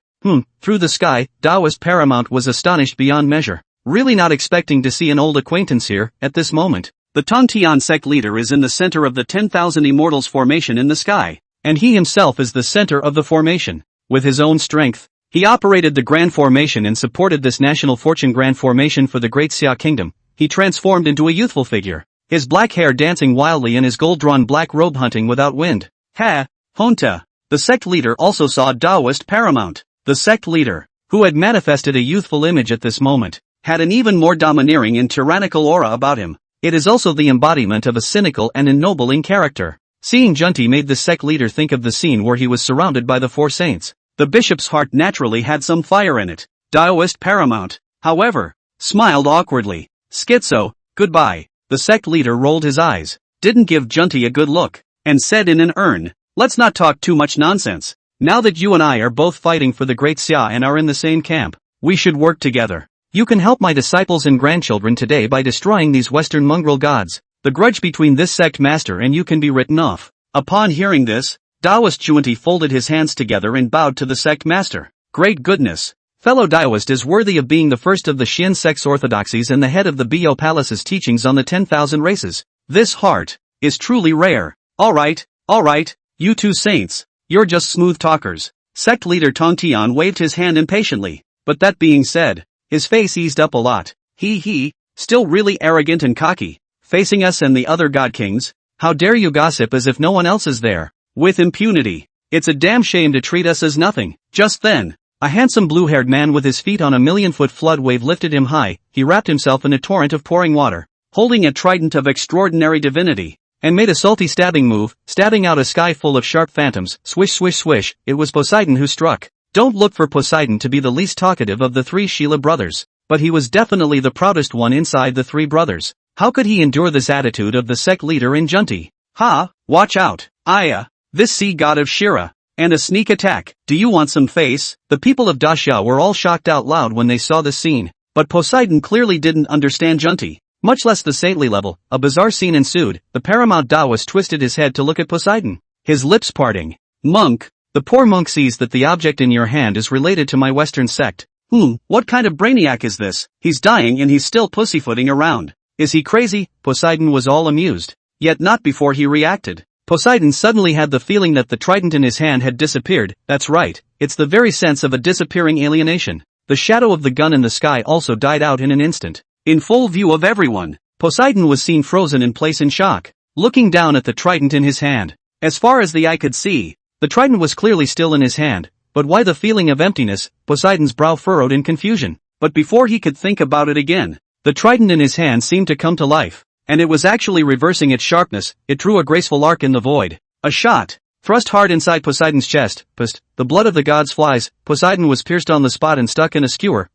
Through the sky, Taoist paramount was astonished beyond measure. Really not expecting to see an old acquaintance here, at this moment. The Tongtian sect leader is in the center of the 10,000 immortals formation in the sky, and he himself is the center of the formation. With his own strength, he operated the Grand Formation and supported this national fortune Grand Formation for the Great Xia Kingdom. He transformed into a youthful figure, his black hair dancing wildly and his gold-drawn black robe hunting without wind. Ha! Honta! The sect leader also saw Taoist paramount. The sect leader, who had manifested a youthful image at this moment, had an even more domineering and tyrannical aura about him. It is also the embodiment of a cynical and ennobling character. Seeing Junti made the sect leader think of the scene where he was surrounded by the four saints. The bishop's heart naturally had some fire in it. Taoist paramount, however, smiled awkwardly. Schizo, goodbye. The sect leader rolled his eyes, didn't give Junti a good look, and said in an urn, let's not talk too much nonsense. Now that you and I are both fighting for the Great Xia and are in the same camp, we should work together. You can help my disciples and grandchildren today by destroying these Western mongrel gods. The grudge between this sect master and you can be written off. Upon hearing this, Taoist Junti folded his hands together and bowed to the sect master. Great goodness! Fellow Taoist is worthy of being the first of the Xin sect's orthodoxies and the head of the Bio Palace's teachings on the 10,000 races. This heart is truly rare. Alright, you two saints, you're just smooth talkers. Sect leader Tongtian waved his hand impatiently, but that being said, his face eased up a lot. He, still really arrogant and cocky, facing us and the other god kings. How dare you gossip as if no one else is there, with impunity. It's a damn shame to treat us as nothing. Just then, a handsome blue-haired man with his feet on a million-foot flood wave lifted him high. He wrapped himself in a torrent of pouring water, holding a trident of extraordinary divinity, and made a salty stabbing move, stabbing out a sky full of sharp phantoms. Swish swish swish, it was Poseidon who struck. Don't look for Poseidon to be the least talkative of the three Sheila brothers, but he was definitely the proudest one inside the three brothers. How could he endure this attitude of the sect leader in Junti? Ha, watch out, Aya, this sea god of Shira, and a sneak attack. Do you want some face? The people of Daxia were all shocked out loud when they saw this scene, but Poseidon clearly didn't understand Junti, much less the saintly level. A bizarre scene ensued. The paramount Taoist twisted his head to look at Poseidon, his lips parting. Monk, the poor monk sees that the object in your hand is related to my Western sect. What kind of brainiac is this? He's dying and he's still pussyfooting around. Is he crazy? Poseidon was all amused. Yet not before he reacted. Poseidon suddenly had the feeling that the trident in his hand had disappeared. That's right, it's the very sense of a disappearing alienation. The shadow of the gun in the sky also died out in an instant. in full view of everyone, Poseidon was seen frozen in place in shock, looking down at the trident in his hand. As far as the eye could see, the trident was clearly still in his hand, but why the feeling of emptiness? Poseidon's brow furrowed in confusion. But before he could think about it again, the trident in his hand seemed to come to life, and it was actually reversing its sharpness. It drew a graceful arc in the void. A shot thrust hard inside Poseidon's chest. Pst, the blood of the gods flies. Poseidon was pierced on the spot and stuck in a skewer.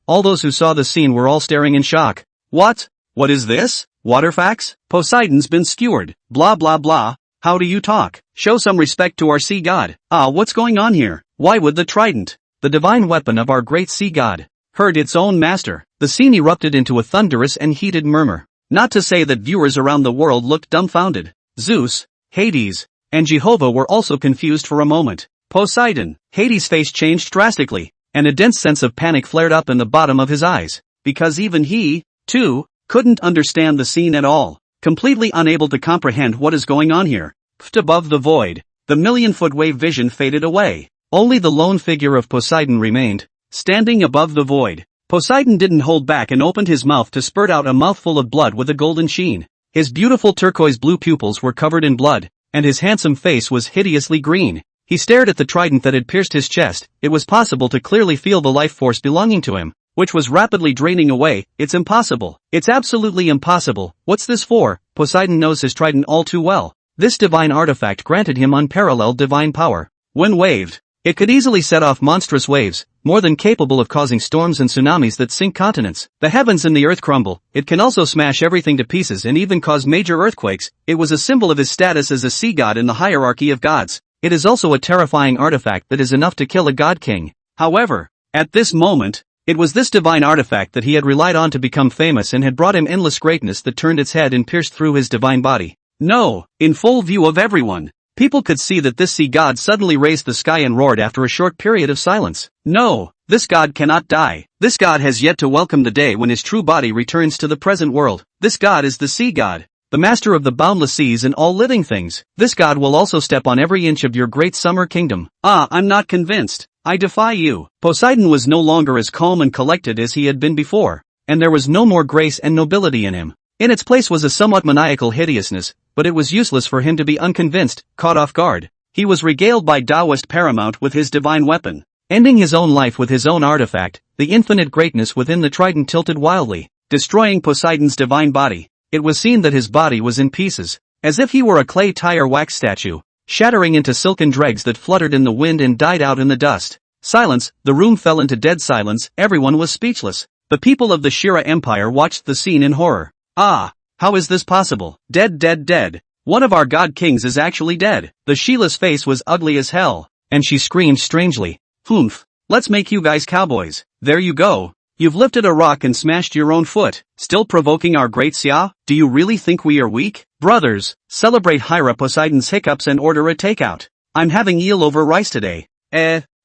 All those who saw the scene were all staring in shock. What? What is this? Waterfax? Poseidon's been skewered. Blah blah blah. How do you talk? Show some respect to our sea god. What's going on here? Why would the trident, the divine weapon of our great sea god, hurt its own master? The scene erupted into a thunderous and heated murmur. Not to say that viewers around the world looked dumbfounded. Zeus, Hades, and Jehovah were also confused for a moment. Poseidon, Hades' face changed drastically, and a dense sense of panic flared up in the bottom of his eyes, because even he, too, couldn't understand the scene at all, completely unable to comprehend what is going on here. Above the void, the million-foot wave vision faded away. Only the lone figure of Poseidon remained, standing above the void. Poseidon didn't hold back and opened his mouth to spurt out a mouthful of blood with a golden sheen. His beautiful turquoise-blue pupils were covered in blood, and his handsome face was hideously green. He stared at the trident that had pierced his chest. It was possible to clearly feel the life force belonging to him, which was rapidly draining away. It's impossible. It's absolutely impossible. What's this for? Poseidon knows his trident all too well. This divine artifact granted him unparalleled divine power. When waved, it could easily set off monstrous waves, more than capable of causing storms and tsunamis that sink continents. The heavens and the earth crumble. It can also smash everything to pieces and even cause major earthquakes. It was a symbol of his status as a sea god in the hierarchy of gods. It is also a terrifying artifact that is enough to kill a god king. However, at this moment, it was this divine artifact that he had relied on to become famous and had brought him endless greatness that turned its head and pierced through his divine body. No, in full view of everyone, people could see that this sea god suddenly raised the sky and roared after a short period of silence. No, this god cannot die. This god has yet to welcome the day when his true body returns to the present world. This god is the sea god, the master of the boundless seas and all living things. This god will also step on every inch of your great summer kingdom. I'm not convinced. I defy you. Poseidon was no longer as calm and collected as he had been before, and there was no more grace and nobility in him. In its place was a somewhat maniacal hideousness, but it was useless for him to be unconvinced. Caught off guard, he was regaled by Taoist paramount with his divine weapon. Ending his own life with his own artifact, the infinite greatness within the trident tilted wildly, destroying Poseidon's divine body. It was seen that his body was in pieces, as if he were a clay tire wax statue, shattering into silken dregs that fluttered in the wind and died out in the dust. Silence, the room fell into dead silence. Everyone was speechless. The people of the Shira Empire watched the scene in horror. How is this possible? Dead. One of our god kings is actually dead. The Sheila's face was ugly as hell, and she screamed strangely. Humph, let's make you guys cowboys. There you go. You've lifted a rock and smashed your own foot, still provoking our great Xia? Do you really think we are weak? Brothers, celebrate Hira Poseidon's hiccups and order a takeout. I'm having eel over rice today.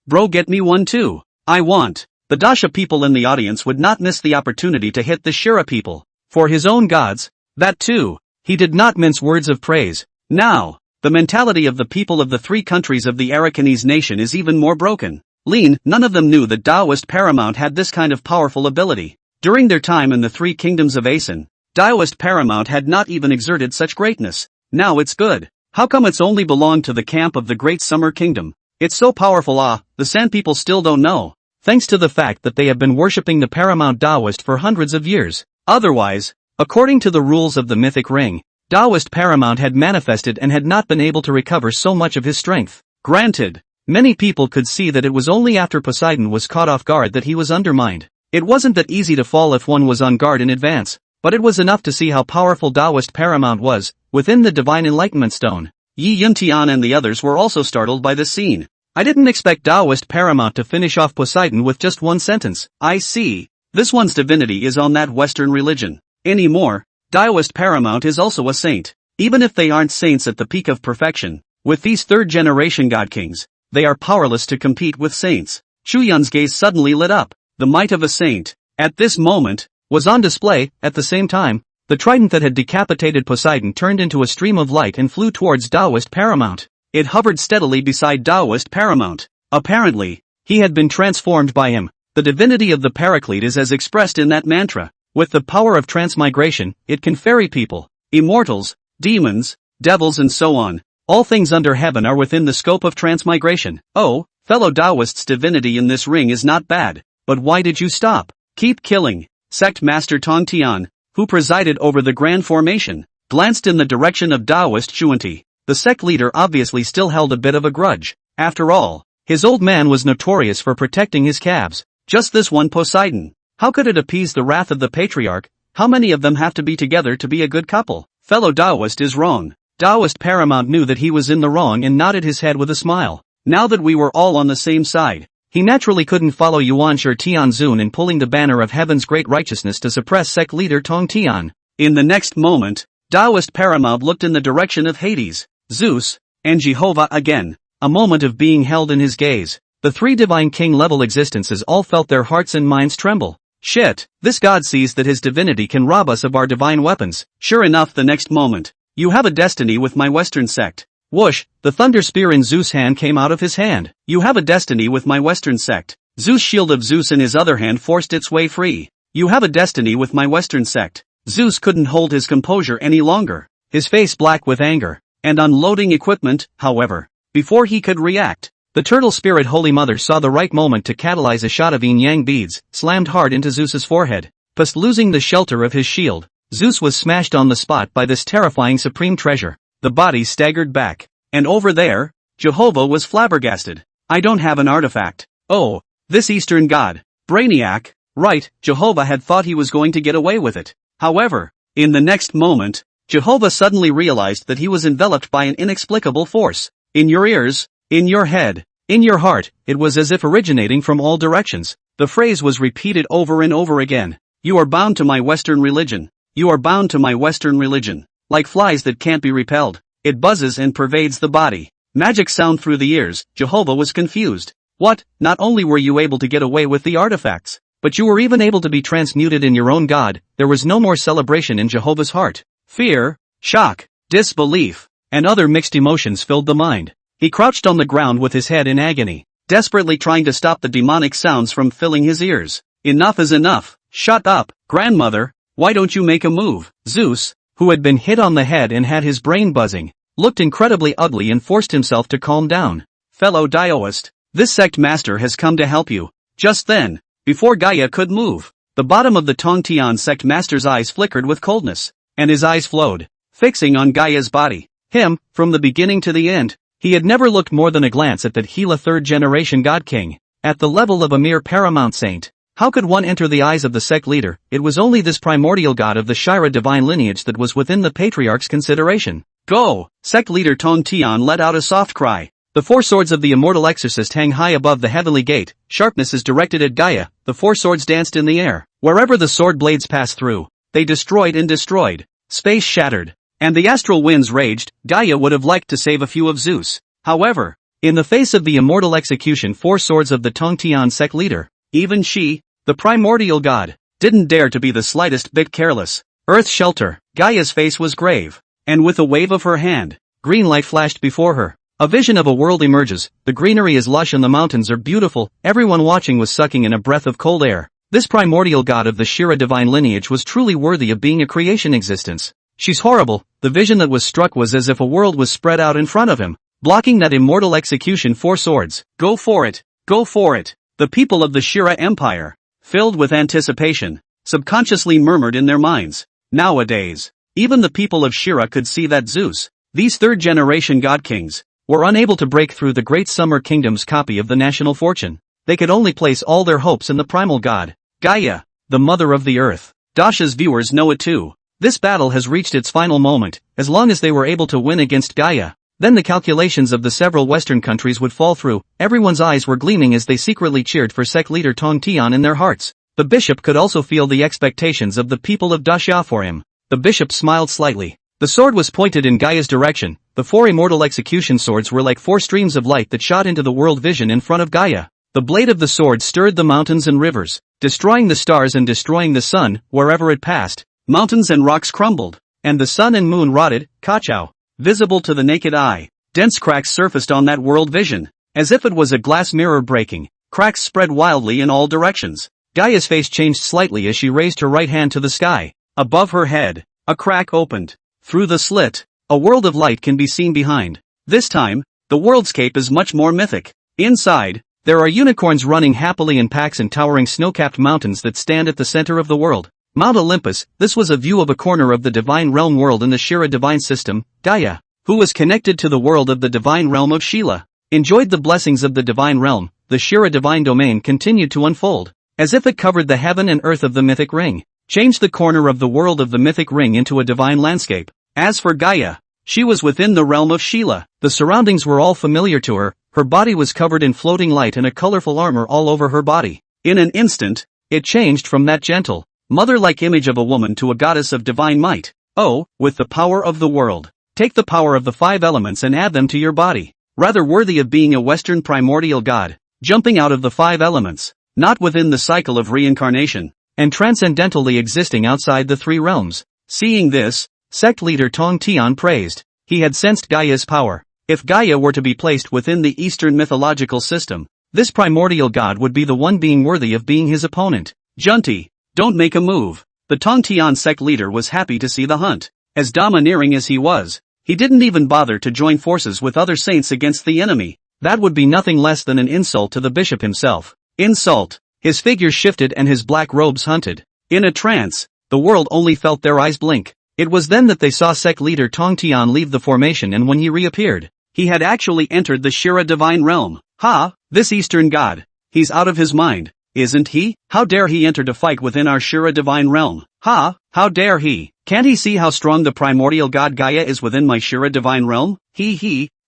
Bro, get me one too. I want. The Dasha people in the audience would not miss the opportunity to hit the Shira people. For his own gods, that too. He did not mince words of praise. Now, the mentality of the people of the three countries of the Arakanese nation is even more broken. None of them knew that Taoist paramount had this kind of powerful ability. During their time in the three kingdoms of Aeson, Taoist paramount had not even exerted such greatness. Now it's good. How come it's only belonged to the camp of the Great Summer Kingdom? It's so powerful. The Sand people still don't know. Thanks to the fact that they have been worshipping the paramount Taoist for hundreds of years. Otherwise, according to the rules of the mythic ring, Taoist paramount had manifested and had not been able to recover so much of his strength. Granted, many people could see that it was only after Poseidon was caught off guard that he was undermined. It wasn't that easy to fall if one was on guard in advance, but it was enough to see how powerful Taoist paramount was, within the Divine Enlightenment Stone. Yi Yuntian and the others were also startled by this scene. I didn't expect Taoist paramount to finish off Poseidon with just one sentence. I see. This one's divinity is on that Western religion. Anymore, Taoist paramount is also a saint. Even if they aren't saints at the peak of perfection, with these third-generation god kings, they are powerless to compete with saints. Chu Yun's gaze suddenly lit up. The might of a saint, at this moment, was on display. At the same time, the trident that had decapitated Poseidon turned into a stream of light and flew towards Taoist paramount. It hovered steadily beside Taoist paramount. Apparently, he had been transformed by him. The divinity of the Paraclete is as expressed in that mantra. With the power of transmigration, it can ferry people, immortals, demons, devils and so on. All things under heaven are within the scope of transmigration. Oh, fellow Taoists, divinity in this ring is not bad, but why did you stop? Keep killing. Sect Master Tong Tian, who presided over the grand formation, glanced in the direction of Taoist Chu Yun. The sect leader obviously still held a bit of a grudge. After all, his old man was notorious for protecting his calves. Just this one Poseidon. How could it appease the wrath of the patriarch? How many of them have to be together to be a good couple? Fellow Taoist is wrong. Taoist Paramount knew that he was in the wrong and nodded his head with a smile. Now that we were all on the same side, he naturally couldn't follow Yuan Shi Tianzun in pulling the banner of heaven's great righteousness to suppress sect leader Tong Tian. In the next moment, Taoist Paramount looked in the direction of Hades, Zeus, and Jehovah again. A moment of being held in his gaze. The three divine king-level existences all felt their hearts and minds tremble. Shit, this god sees that his divinity can rob us of our divine weapons. Sure enough, the next moment, you have a destiny with my Western sect. Whoosh, the thunder spear in Zeus' hand came out of his hand. You have a destiny with my Western sect. Zeus' shield of Zeus in his other hand forced its way free. You have a destiny with my Western sect. Zeus couldn't hold his composure any longer, his face black with anger, and unloading equipment, however. Before he could react, the turtle spirit Holy Mother saw the right moment to catalyze a shot of yin-yang beads, slammed hard into Zeus's forehead. Past losing the shelter of his shield, Zeus was smashed on the spot by this terrifying supreme treasure. The body staggered back. And over there, Jehovah was flabbergasted. I don't have an artifact. Oh, this Eastern god. Brainiac. Right, Jehovah had thought he was going to get away with it. However, in the next moment, Jehovah suddenly realized that he was enveloped by an inexplicable force. In your ears, in your head, in your heart, it was as if originating from all directions. The phrase was repeated over and over again. You are bound to my Western religion. You are bound to my Western religion. Like flies that can't be repelled, it buzzes and pervades the body. Magic sound through the ears. Jehovah was confused. What? Not only were you able to get away with the artifacts, but you were even able to be transmuted in your own god. There was no more celebration in Jehovah's heart. Fear, shock, disbelief, and other mixed emotions filled the mind. He crouched on the ground with his head in agony, desperately trying to stop the demonic sounds from filling his ears. Enough is enough. Shut up, grandmother. Why don't you make a move? Zeus, who had been hit on the head and had his brain buzzing, looked incredibly ugly and forced himself to calm down. Fellow Taoist, this sect master has come to help you. Just then, before Gaia could move, the bottom of the Tong Tian sect master's eyes flickered with coldness, and his eyes flowed, fixing on Gaia's body. Him, from the beginning to the end, he had never looked more than a glance at that Gila third-generation god king, at the level of a mere paramount saint. How could one enter the eyes of the sect leader? It was only this primordial god of the Shira divine lineage that was within the patriarch's consideration. Go! Sect leader Tong Tian let out a soft cry. The four swords of the immortal exorcist hang high above the heavenly gate. Sharpness is directed at Gaia. The four swords danced in the air. Wherever the sword blades passed through, they destroyed and destroyed. Space shattered. And the astral winds raged. Gaia would have liked to save a few of Zeus. However, in the face of the immortal execution four swords of the Tong Tian sect leader, even she, the primordial god, didn't dare to be the slightest bit careless. Earth shelter. Gaia's face was grave. And with a wave of her hand, green light flashed before her. A vision of a world emerges. The greenery is lush and the mountains are beautiful. Everyone watching was sucking in a breath of cold air. This primordial god of the Shira divine lineage was truly worthy of being a creation existence. She's horrible. The vision that was struck was as if a world was spread out in front of him, blocking that immortal execution four swords. Go for it. Go for it. The people of the Shira Empire, filled with anticipation, subconsciously murmured in their minds. Nowadays, even the people of Shira could see that Zeus, these third-generation god kings, were unable to break through the great Summer Kingdom's copy of the national fortune. They could only place all their hopes in the primal god, Gaia, the mother of the earth. Dasha's viewers know it too. This battle has reached its final moment. As long as they were able to win against Gaia, then the calculations of the several Western countries would fall through. Everyone's eyes were gleaming as they secretly cheered for sect leader Tong Tian in their hearts. The bishop could also feel the expectations of the people of Dasha for him. The bishop smiled slightly. The sword was pointed in Gaia's direction. The four immortal execution swords were like four streams of light that shot into the world vision in front of Gaia. The blade of the sword stirred the mountains and rivers, destroying the stars and destroying the sun. Wherever it passed, mountains and rocks crumbled, and the sun and moon rotted. Kachow. Visible to the naked eye, dense cracks surfaced on that world vision, as if it was a glass mirror breaking. Cracks spread wildly in all directions. Gaia's face changed slightly as she raised her right hand to the sky. Above her head, a crack opened. Through the slit, a world of light can be seen behind. This time, the worldscape is much more mythic. Inside, there are unicorns running happily in packs and towering snow-capped mountains that stand at the center of the world. Mount Olympus. This was a view of a corner of the divine realm world in the Shira divine system. Gaia, who was connected to the world of the divine realm of Sheila, enjoyed the blessings of the divine realm. The Shira divine domain continued to unfold, as if it covered the heaven and earth of the mythic ring, changed the corner of the world of the mythic ring into a divine landscape. As for Gaia, she was within the realm of Sheila. The surroundings were all familiar to her. Her body was covered in floating light and a colorful armor all over her body. In an instant, it changed from that gentle, mother-like image of a woman to a goddess of divine might. Oh, with the power of the world, take the power of the 5 elements and add them to your body. Rather worthy of being a Western primordial god, jumping out of the 5 elements, not within the cycle of reincarnation, and transcendentally existing outside the 3 realms. Seeing this, sect leader Tong Tian praised. He had sensed Gaia's power. If Gaia were to be placed within the Eastern mythological system, this primordial god would be the one being worthy of being his opponent. Junti, don't make a move. The Tong Tian sect leader was happy to see the hunt. As domineering as he was, he didn't even bother to join forces with other saints against the enemy. That would be nothing less than an insult to the bishop himself. Insult. His figure shifted and his black robes hunted. In a trance, the world only felt their eyes blink. It was then that they saw sect leader Tong Tian leave the formation, and when he reappeared, he had actually entered the Shira divine realm. Ha, this Eastern god. He's out of his mind, isn't he? How dare he enter to fight within our Shira divine realm? Ha, how dare he? Can't he see how strong the primordial god Gaia is within my Shira divine realm?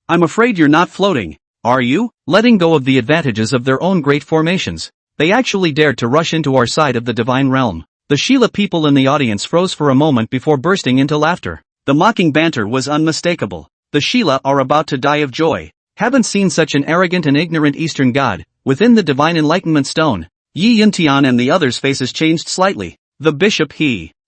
I'm afraid you're not floating, are you? Letting go of the advantages of their own great formations, they actually dared to rush into our side of the divine realm. The Sheila people in the audience froze for a moment before bursting into laughter. The mocking banter was unmistakable. The Sheila are about to die of joy. Haven't seen such an arrogant and ignorant Eastern god. Within the divine enlightenment stone, Yi Yuntian and the others' faces changed slightly. The bishop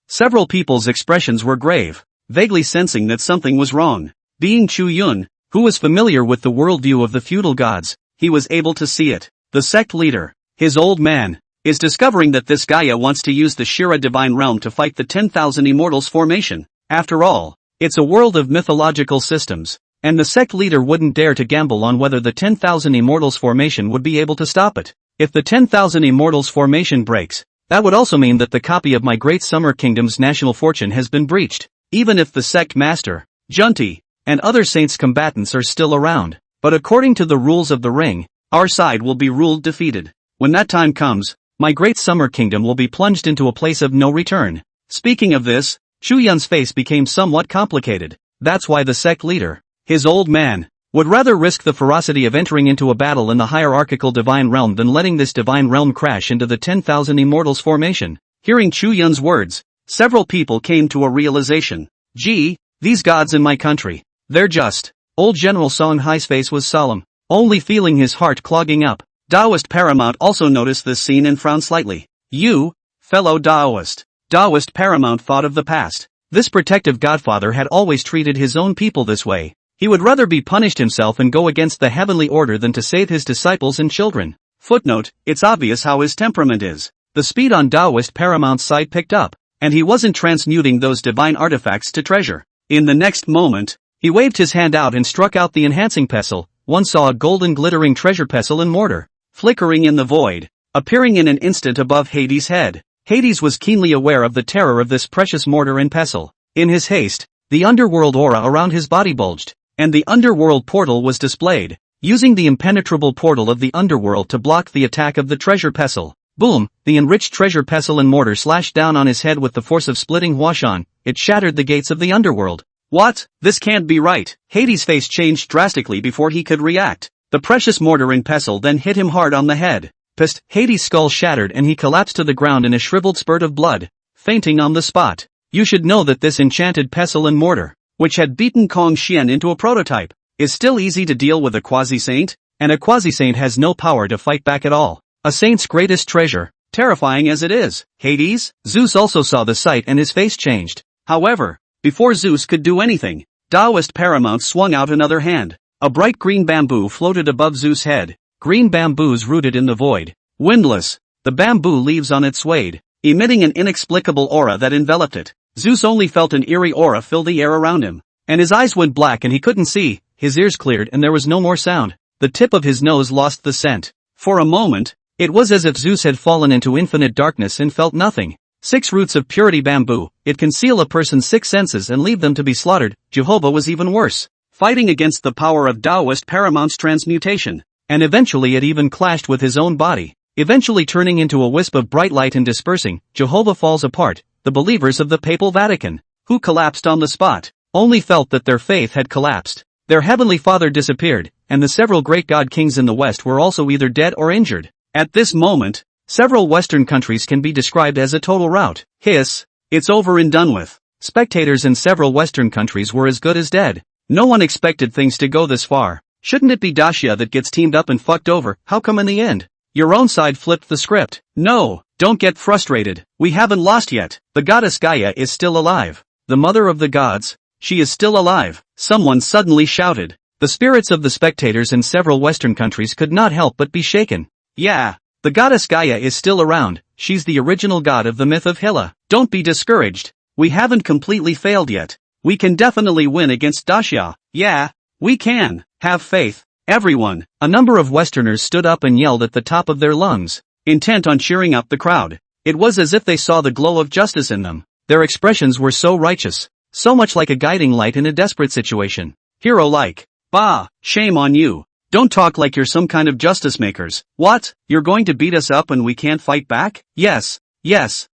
Several people's expressions were grave, vaguely sensing that something was wrong. Being Chu Yun, who was familiar with the worldview of the feudal gods, he was able to see it. The sect leader, his old man, is discovering that this Gaia wants to use the Shira divine realm to fight the 10,000 immortals formation. After all, it's a world of mythological systems, and the sect leader wouldn't dare to gamble on whether the 10,000 immortals formation would be able to stop it. If the 10,000 immortals formation breaks, that would also mean that the copy of my great summer kingdom's national fortune has been breached. Even if the sect master, Junti, and other saints combatants are still around, but according to the rules of the ring, our side will be ruled defeated. When that time comes, my great summer kingdom will be plunged into a place of no return. Speaking of this, Chu Yun's face became somewhat complicated. That's why the sect leader, his old man, would rather risk the ferocity of entering into a battle in the hierarchical divine realm than letting this divine realm crash into the 10,000 immortals formation. Hearing Chu Yun's words, several people came to a realization. Gee, these gods in my country, they're just. Old General Song Hai's face was solemn, only feeling his heart clogging up. Taoist Paramount also noticed this scene and frowned slightly. You, fellow Taoist. Taoist Paramount thought of the past. This protective godfather had always treated his own people this way. He would rather be punished himself and go against the heavenly order than to save his disciples and children. Footnote, it's obvious how his temperament is. The speed on Taoist Paramount's side picked up, and he wasn't transmuting those divine artifacts to treasure. In the next moment, he waved his hand out and struck out the enhancing pestle. One saw a golden glittering treasure pestle and mortar, flickering in the void, appearing in an instant above Hades' head. Hades was keenly aware of the terror of this precious mortar and pestle. In his haste, the underworld aura around his body bulged, and the underworld portal was displayed, using the impenetrable portal of the underworld to block the attack of the treasure pestle. Boom! The enriched treasure pestle and mortar slashed down on his head with the force of splitting Huashan. It shattered the gates of the underworld. What? This can't be right. Hades' face changed drastically before he could react. The precious mortar and pestle then hit him hard on the head. Pissed, Hades' skull shattered and he collapsed to the ground in a shriveled spurt of blood, fainting on the spot. You should know that this enchanted pestle and mortar, which had beaten Kong Xian into a prototype, is still easy to deal with a quasi-saint, and a quasi-saint has no power to fight back at all. A saint's greatest treasure, terrifying as it is. Hades? Zeus also saw the sight and his face changed. However, before Zeus could do anything, Taoist Paramount swung out another hand. A bright green bamboo floated above Zeus' head. Green bamboos rooted in the void. Windless, the bamboo leaves on it swayed, emitting an inexplicable aura that enveloped it. Zeus only felt an eerie aura fill the air around him, and his eyes went black and he couldn't see, his ears cleared and there was no more sound. The tip of his nose lost the scent. For a moment, it was as if Zeus had fallen into infinite darkness and felt nothing. 6 roots of purity bamboo, it can seal a person's 6 senses and leave them to be slaughtered. Jehovah was even worse, fighting against the power of Taoist paramount's transmutation, and eventually it even clashed with his own body, eventually turning into a wisp of bright light and dispersing. Jehovah falls apart. The believers of the Papal Vatican, who collapsed on the spot, only felt that their faith had collapsed. Their heavenly father disappeared, and the several great god kings in the West were also either dead or injured. At this moment, several Western countries can be described as a total rout. It's over and done with. Spectators in several Western countries were as good as dead. No one expected things to go this far. Shouldn't it be Dacia that gets teamed up and fucked over? How come in the end, your own side flipped the script? No, don't get frustrated. We haven't lost yet. The goddess Gaia is still alive. The mother of the gods, she is still alive. Someone suddenly shouted. The spirits of the spectators in several Western countries could not help but be shaken. Yeah, the goddess Gaia is still around. She's the original god of the myth of Hela. Don't be discouraged. We haven't completely failed yet. We can definitely win against Dacia. Yeah, we can. Have faith, everyone. A number of Westerners stood up and yelled at the top of their lungs, intent on cheering up the crowd. It was as if they saw the glow of justice in them. Their expressions were so righteous, so much like a guiding light in a desperate situation. Hero-like. Bah, shame on you. Don't talk like you're some kind of justice makers. What? You're going to beat us up and we can't fight back? Yes. Get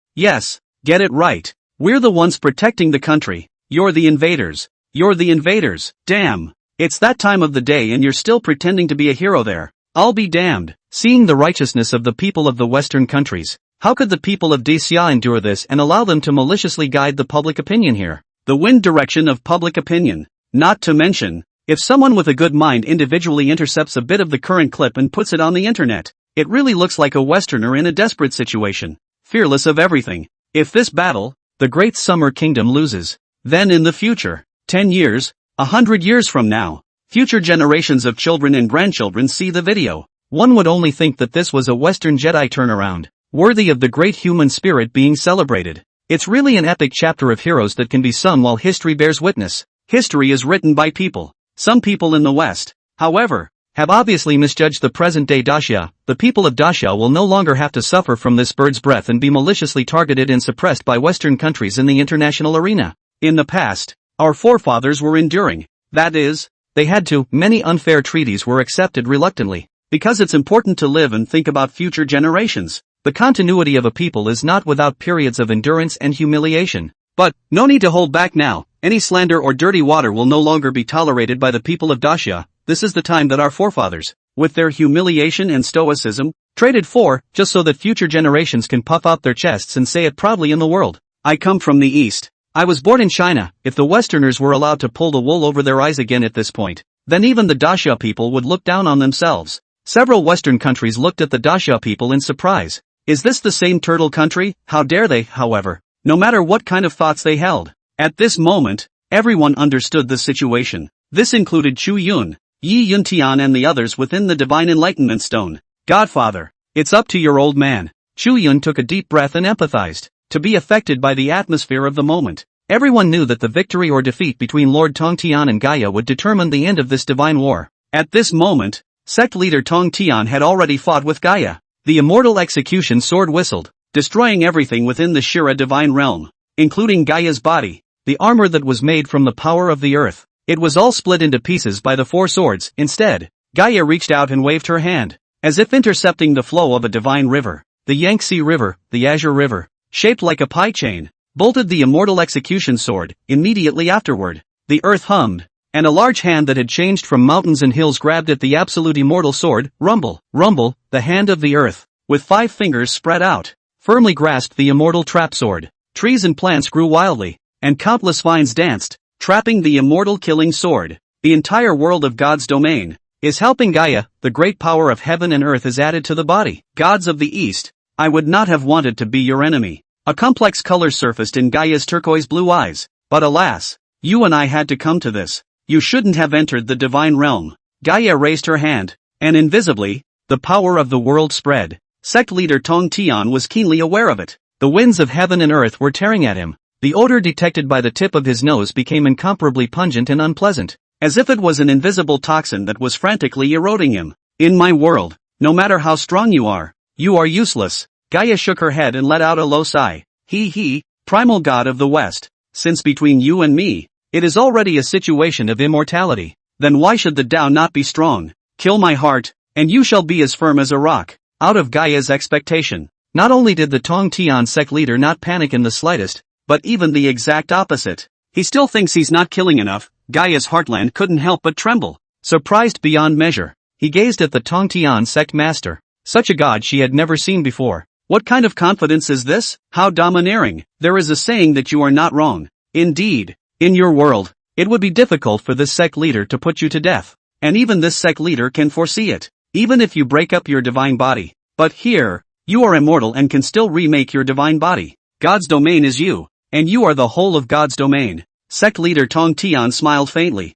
it right. We're the ones protecting the country. You're the invaders. Damn. It's that time of the day and you're still pretending to be a hero there. I'll be damned. Seeing the righteousness of the people of the Western countries, how could the people of Dacia endure this and allow them to maliciously guide the public opinion here? The wind direction of public opinion. Not to mention, if someone with a good mind individually intercepts a bit of the current clip and puts it on the internet, it really looks like a Westerner in a desperate situation, fearless of everything. If this battle, the Great Summer Kingdom loses, then in the future, 10 years, 100 years from now, future generations of children and grandchildren see the video. One would only think that this was a Western Jedi turnaround, worthy of the great human spirit being celebrated. It's really an epic chapter of heroes that can be sung while history bears witness. History is written by people. Some people in the West, however, have obviously misjudged the present-day Dacia. The people of Dacia will no longer have to suffer from this bird's breath and be maliciously targeted and suppressed by Western countries in the international arena. In the past, our forefathers were enduring. That is, they had to. Many unfair treaties were accepted reluctantly, because it's important to live and think about future generations. The continuity of a people is not without periods of endurance and humiliation. But, no need to hold back now. Any slander or dirty water will no longer be tolerated by the people of Dacia. This is the time that our forefathers, with their humiliation and stoicism, traded for, just so that future generations can puff out their chests and say it proudly in the world. I come from the East. I was born in China. If the Westerners were allowed to pull the wool over their eyes again at this point, then even the Dacia people would look down on themselves. Several Western countries looked at the Dacia people in surprise. Is this the same turtle country? How dare they, however, no matter what kind of thoughts they held. At this moment, everyone understood the situation. This included Chu Yun, Yi Yuntian and the others within the Divine Enlightenment Stone. Godfather, it's up to your old man. Chu Yun took a deep breath and empathized. To be affected by the atmosphere of the moment. Everyone knew that the victory or defeat between Lord Tong Tian and Gaia would determine the end of this divine war. At this moment, sect leader Tong Tian had already fought with Gaia. The immortal execution sword whistled, destroying everything within the Shira divine realm, including Gaia's body, the armor that was made from the power of the earth. It was all split into pieces by the 4 swords. Instead, Gaia reached out and waved her hand, as if intercepting the flow of a divine river. The Yangtze River, the Azure River, shaped like a pie chain, bolted the immortal execution sword. Immediately afterward, the earth hummed, and a large hand that had changed from mountains and hills grabbed at the absolute immortal sword. Rumble, rumble, the hand of the earth, with 5 fingers spread out, firmly grasped the immortal trap sword. Trees and plants grew wildly, and countless vines danced, trapping the immortal killing sword. The entire world of God's domain is helping Gaia. The great power of heaven and earth is added to the body. Gods of the East, I would not have wanted to be your enemy. A complex color surfaced in Gaia's turquoise blue eyes. But alas, you and I had to come to this. You shouldn't have entered the divine realm. Gaia raised her hand, and invisibly, the power of the world spread. Sect leader Tong Tian was keenly aware of it. The winds of heaven and earth were tearing at him. The odor detected by the tip of his nose became incomparably pungent and unpleasant, as if it was an invisible toxin that was frantically eroding him. In my world, no matter how strong you are useless. Gaia shook her head and let out a low sigh. He, primal god of the West, since between you and me, it is already a situation of immortality, then why should the Tao not be strong? Kill my heart, and you shall be as firm as a rock. Out of Gaia's expectation, not only did the Tong Tian sect leader not panic in the slightest, but even the exact opposite. He still thinks he's not killing enough. Gaia's heartland couldn't help but tremble. Surprised beyond measure, he gazed at the Tong Tian sect master. Such a god she had never seen before. What kind of confidence is this? How domineering. There is a saying that you are not wrong. Indeed, in your world, it would be difficult for this sect leader to put you to death. And even this sect leader can foresee it. Even if you break up your divine body. But here, you are immortal and can still remake your divine body. God's domain is you, and you are the whole of God's domain. Sect leader Tong Tian smiled faintly.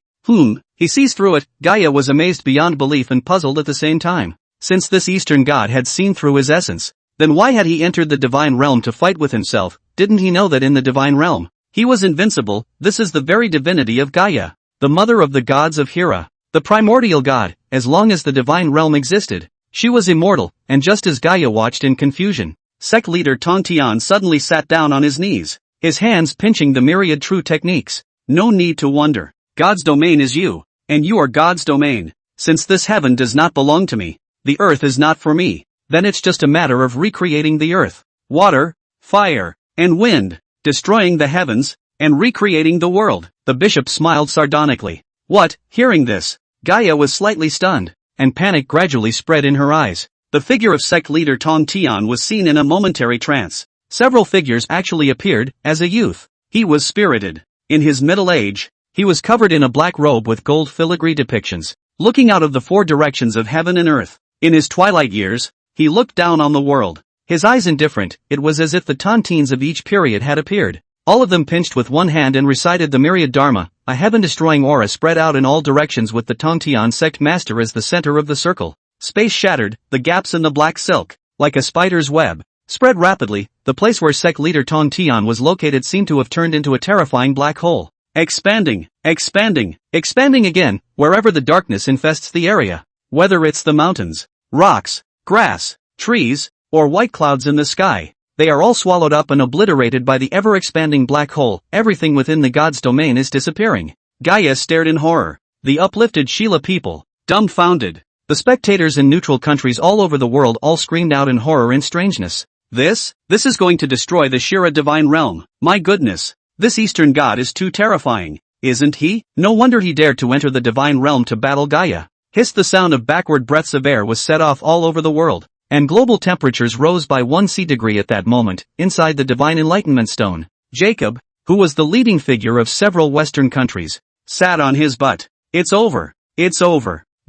He sees through it. Gaia was amazed beyond belief and puzzled at the same time. Since this Eastern god had seen through his essence, then why had he entered the divine realm to fight with himself? Didn't he know that in the divine realm, he was invincible? This is the very divinity of Gaia, the mother of the gods of Hera, the primordial god. As long as the divine realm existed, she was immortal, and just as Gaia watched in confusion, sect leader Tong Tian suddenly sat down on his knees, his hands pinching the myriad true techniques. No need to wonder. God's domain is you, and you are God's domain. Since this heaven does not belong to me, the earth is not for me, then it's just a matter of recreating the earth, water, fire, and wind, destroying the heavens, and recreating the world. The bishop smiled sardonically. What? Hearing this, Gaia was slightly stunned, and panic gradually spread in her eyes. The figure of sect leader Tong Tian was seen in a momentary trance. Several figures actually appeared. As a youth, he was spirited. In his middle age, he was covered in a black robe with gold filigree depictions, looking out of the four directions of heaven and earth. In his twilight years, he looked down on the world, his eyes indifferent. It was as if the tontines of each period had appeared. All of them pinched with one hand and recited the myriad dharma. A heaven-destroying aura spread out in all directions with the Tong Tian sect master as the center of the circle. Space shattered, the gaps in the black silk, like a spider's web, spread rapidly. The place where sect leader Tong Tian was located seemed to have turned into a terrifying black hole. Expanding again, wherever the darkness infests the area. Whether it's the mountains, rocks, grass, trees, or white clouds in the sky, they are all swallowed up and obliterated by the ever-expanding black hole. Everything within the god's domain is disappearing. Gaia stared in horror. The uplifted Sheila people, dumbfounded. The spectators in neutral countries all over the world all screamed out in horror and strangeness. This is going to destroy the Shira divine realm. My goodness, this Eastern god is too terrifying, isn't he? No wonder he dared to enter the divine realm to battle Gaia. Hissed. The sound of backward breaths of air was set off all over the world, and global temperatures rose by 1 degree at that moment. Inside the divine enlightenment stone, Jacob, who was the leading figure of several Western countries, sat on his butt. It's over.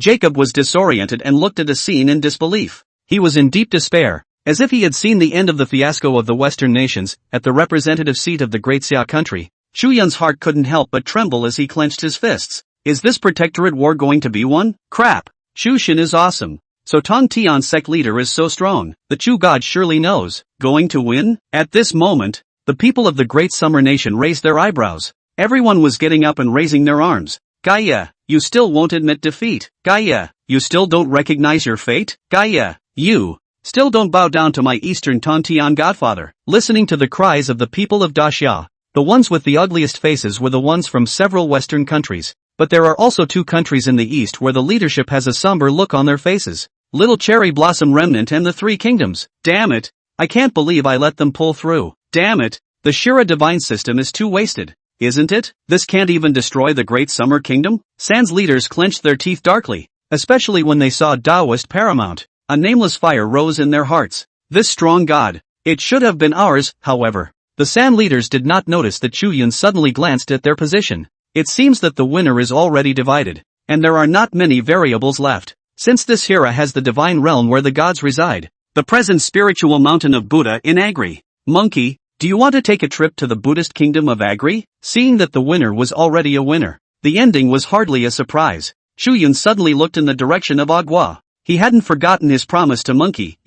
Jacob was disoriented and looked at the scene in disbelief. He was in deep despair, as if he had seen the end of the fiasco of the Western nations. At the representative seat of the great Xia country, Chu Yun's heart couldn't help but tremble as he clenched his fists. Is this protectorate war going to be one? Crap! Chu Shin is awesome. So Tong Tian's sect leader is so strong. The Chu god surely knows. Going to win? At this moment, the people of the great summer nation raised their eyebrows. Everyone was getting up and raising their arms. Gaia, you still won't admit defeat. Gaia, you still don't recognize your fate. Gaia, you still don't bow down to my Eastern Tong Tian godfather. Listening to the cries of the people of Daxia, the ones with the ugliest faces were the ones from several Western countries. But there are also 2 countries in the East where the leadership has a somber look on their faces. Little Cherry Blossom Remnant and the 3 Kingdoms. Damn it! I can't believe I let them pull through. Damn it! The Shira divine system is too wasted, isn't it? This can't even destroy the Great Summer Kingdom? San's leaders clenched their teeth darkly, especially when they saw Taoist paramount. A nameless fire rose in their hearts. This strong god, it should have been ours. However, the San leaders did not notice that Chu Yun suddenly glanced at their position. It seems that the winner is already divided, and there are not many variables left. Since this Hera has the divine realm where the gods reside, the present spiritual mountain of Buddha in Agri. Monkey, do you want to take a trip to the Buddhist kingdom of Agri? Seeing that the winner was already a winner, the ending was hardly a surprise. Chu Yun suddenly looked in the direction of Agua. He hadn't forgotten his promise to Monkey,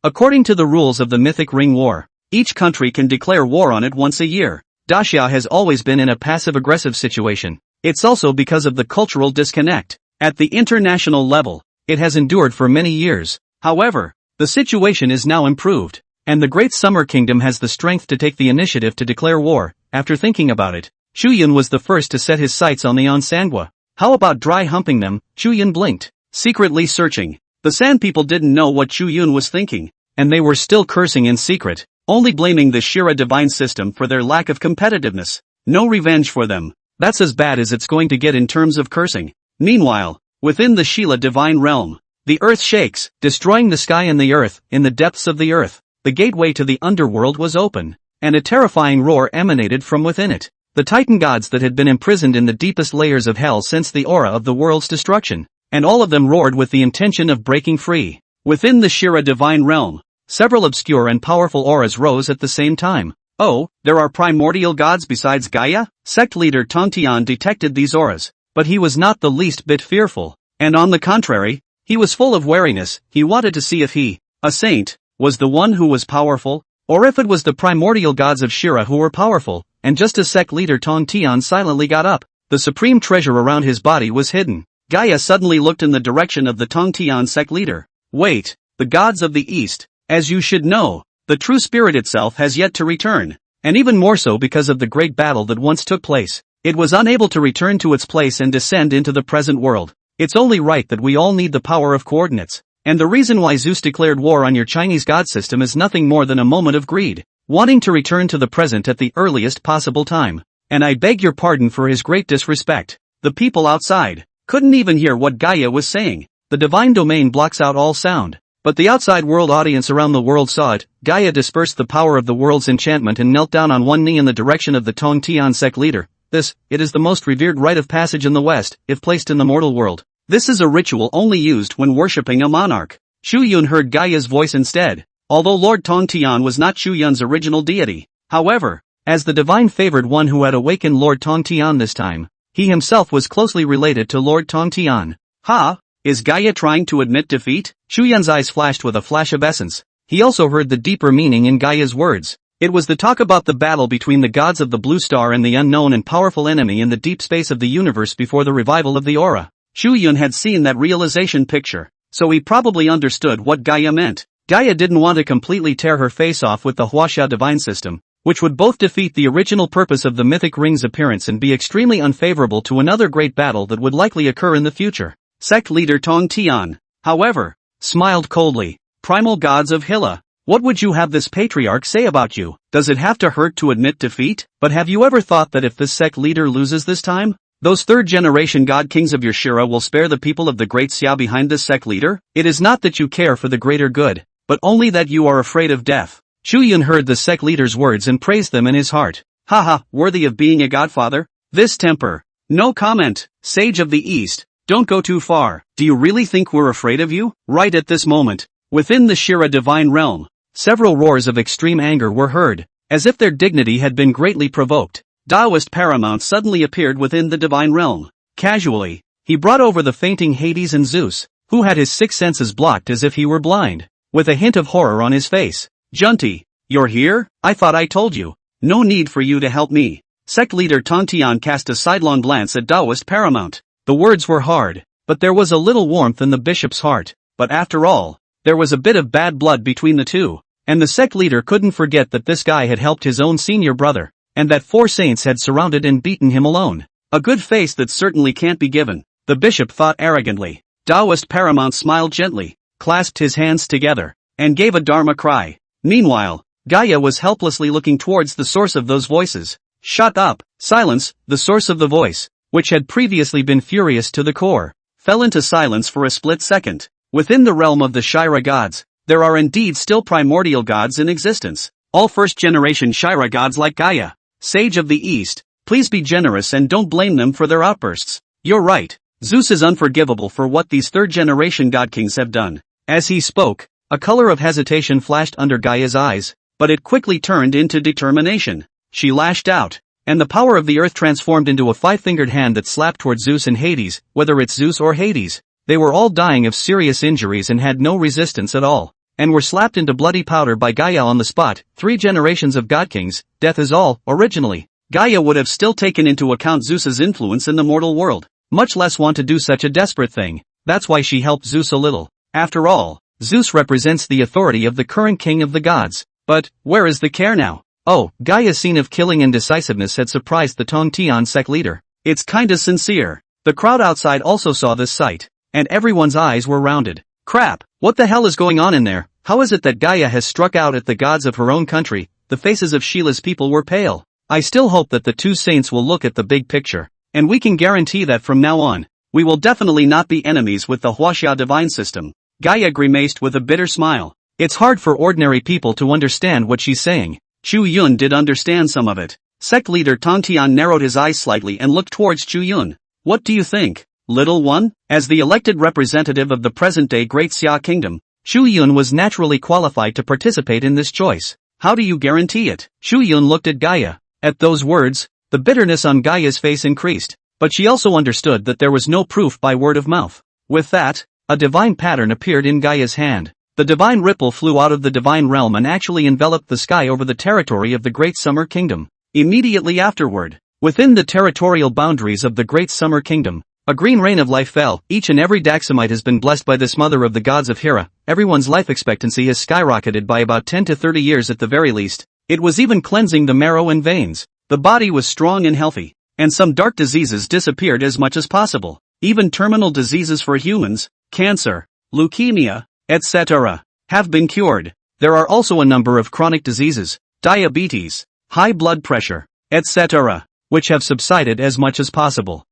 According to the rules of the Mythic Ring War, each country can declare war on it once a year. Daxia has always been in a passive-aggressive situation. It's also because of the cultural disconnect. At the international level, it has endured for many years. However, the situation is now improved, and the Great Summer Kingdom has the strength to take the initiative to declare war. After thinking about it, Chu Yun was the first to set his sights on the Sangwa. How about dry humping them? Chu Yun blinked, secretly searching. The Sand people didn't know what Chu Yun was thinking, and they were still cursing in secret, only blaming the Shira divine system for their lack of competitiveness. No revenge for them. That's as bad as it's going to get in terms of cursing. Meanwhile, within the Shila divine realm, the earth shakes, destroying the sky and the earth. In the depths of the earth, the gateway to the underworld was open, and a terrifying roar emanated from within it. The Titan gods that had been imprisoned in the deepest layers of hell sensed the aura of the world's destruction, and all of them roared with the intention of breaking free. Within the Shira divine realm, several obscure and powerful auras rose at the same time. Oh, there are primordial gods besides Gaia? Sect leader Tongtian detected these auras, but he was not the least bit fearful, and on the contrary, he was full of wariness. He wanted to see if he, a saint, was the one who was powerful, or if it was the primordial gods of Shira who were powerful. And just as Sect leader Tongtian silently got up, the supreme treasure around his body was hidden. Gaia suddenly looked in the direction of the Tongtian Sect leader. Wait, the gods of the East. As you should know, the true spirit itself has yet to return, and even more so because of the great battle that once took place. It was unable to return to its place and descend into the present world. It's only right that we all need the power of coordinates, and the reason why Zeus declared war on your Chinese god system is nothing more than a moment of greed, wanting to return to the present at the earliest possible time. And I beg your pardon for his great disrespect. The people outside couldn't even hear what Gaia was saying. The divine domain blocks out all sound. But the outside world audience around the world saw it. Gaia dispersed the power of the world's enchantment and knelt down on one knee in the direction of the Tongtian Sect leader. It is the most revered rite of passage in the West, if placed in the mortal world. This is a ritual only used when worshipping a monarch. Chu Yun heard Gaia's voice instead, although Lord Tongtian was not Chu Yun's original deity. However, as the divine favored one who had awakened Lord Tongtian this time, he himself was closely related to Lord Tongtian. Ha! Is Gaia trying to admit defeat? Chu Yun's eyes flashed with a flash of essence. He also heard the deeper meaning in Gaia's words. It was the talk about the battle between the gods of the Blue Star and the unknown and powerful enemy in the deep space of the universe before the revival of the aura. Chu Yun had seen that realization picture, so he probably understood what Gaia meant. Gaia didn't want to completely tear her face off with the Huaxia divine system, which would both defeat the original purpose of the mythic ring's appearance and be extremely unfavorable to another great battle that would likely occur in the future. Sect leader Tongtian, however, smiled coldly. Primal gods of Hilla, what would you have this patriarch say about you? Does it have to hurt to admit defeat? But have you ever thought that if this sect leader loses this time, those third-generation god kings of your Shira will spare the people of the great Xia behind this sect leader? It is not that you care for the greater good, but only that you are afraid of death. Chu Yun heard the sect leader's words and praised them in his heart. Haha, worthy of being a godfather? This temper. No comment, sage of the East, don't go too far. Do you really think we're afraid of you? Right at this moment, within the Shira divine realm, several roars of extreme anger were heard, as if their dignity had been greatly provoked. Taoist Paramount suddenly appeared within the divine realm. Casually, he brought over the fainting Hades and Zeus, who had his six senses blocked as if he were blind, with a hint of horror on his face. Junti, you're here? I thought I told you. No need for you to help me. Sect leader Tongtian cast a sidelong glance at Taoist Paramount. The words were hard, but there was a little warmth in the bishop's heart. But after all, there was a bit of bad blood between the two. And the sect leader couldn't forget that this guy had helped his own senior brother, and that 4 saints had surrounded and beaten him alone. A good face that certainly can't be given, the bishop thought arrogantly. Taoist Paramount smiled gently, clasped his hands together, and gave a dharma cry. Meanwhile, Gaia was helplessly looking towards the source of those voices. Shut up, silence, the source of the voice, which had previously been furious to the core, fell into silence for a split second. Within the realm of the Shira gods, there are indeed still primordial gods in existence, all first-generation Shira gods like Gaia. Sage of the East, please be generous and don't blame them for their outbursts. You're right, Zeus is unforgivable for what these third-generation god kings have done. As he spoke, a color of hesitation flashed under Gaia's eyes, but it quickly turned into determination. She lashed out, and the power of the earth transformed into a 5-fingered hand that slapped toward Zeus and Hades. Whether it's Zeus or Hades, they were all dying of serious injuries and had no resistance at all. and were slapped into bloody powder by Gaia on the spot. 3 generations of god kings, death is all. Originally, Gaia would have still taken into account Zeus's influence in the mortal world, much less want to do such a desperate thing. That's why she helped Zeus a little. After all, Zeus represents the authority of the current king of the gods. But, where is the care now? Oh, Gaia's scene of killing and decisiveness had surprised the Tongan Sect leader. It's kinda sincere. The crowd outside also saw this sight, and everyone's eyes were rounded. Crap, what the hell is going on in there? How is it that Gaia has struck out at the gods of her own country? The faces of Sheila's people were pale. I still hope that the 2 saints will look at the big picture, and we can guarantee that from now on, we will definitely not be enemies with the Huaxia divine system. Gaia grimaced with a bitter smile. It's hard for ordinary people to understand what she's saying. Chu Yun did understand some of it. Sect leader Tongan narrowed his eyes slightly and looked towards Chu Yun. What do you think, little one? As the elected representative of the present-day Great Xia Kingdom, Chu Yun was naturally qualified to participate in this choice. How do you guarantee it? Chu Yun looked at Gaia. At those words, the bitterness on Gaia's face increased, but she also understood that there was no proof by word of mouth. With that, a divine pattern appeared in Gaia's hand. The divine ripple flew out of the divine realm and actually enveloped the sky over the territory of the Great Summer Kingdom. Immediately afterward, within the territorial boundaries of the Great Summer Kingdom, a green rain of life fell. Each and every Daxamite has been blessed by this mother of the gods of Hera. Everyone's life expectancy has skyrocketed by about 10 to 30 years at the very least. It was even cleansing the marrow and veins. The body was strong and healthy, and some dark diseases disappeared as much as possible. Even terminal diseases for humans, cancer, leukemia, etc., have been cured. There are also a number of chronic diseases, diabetes, high blood pressure, etc., which have subsided as much as possible.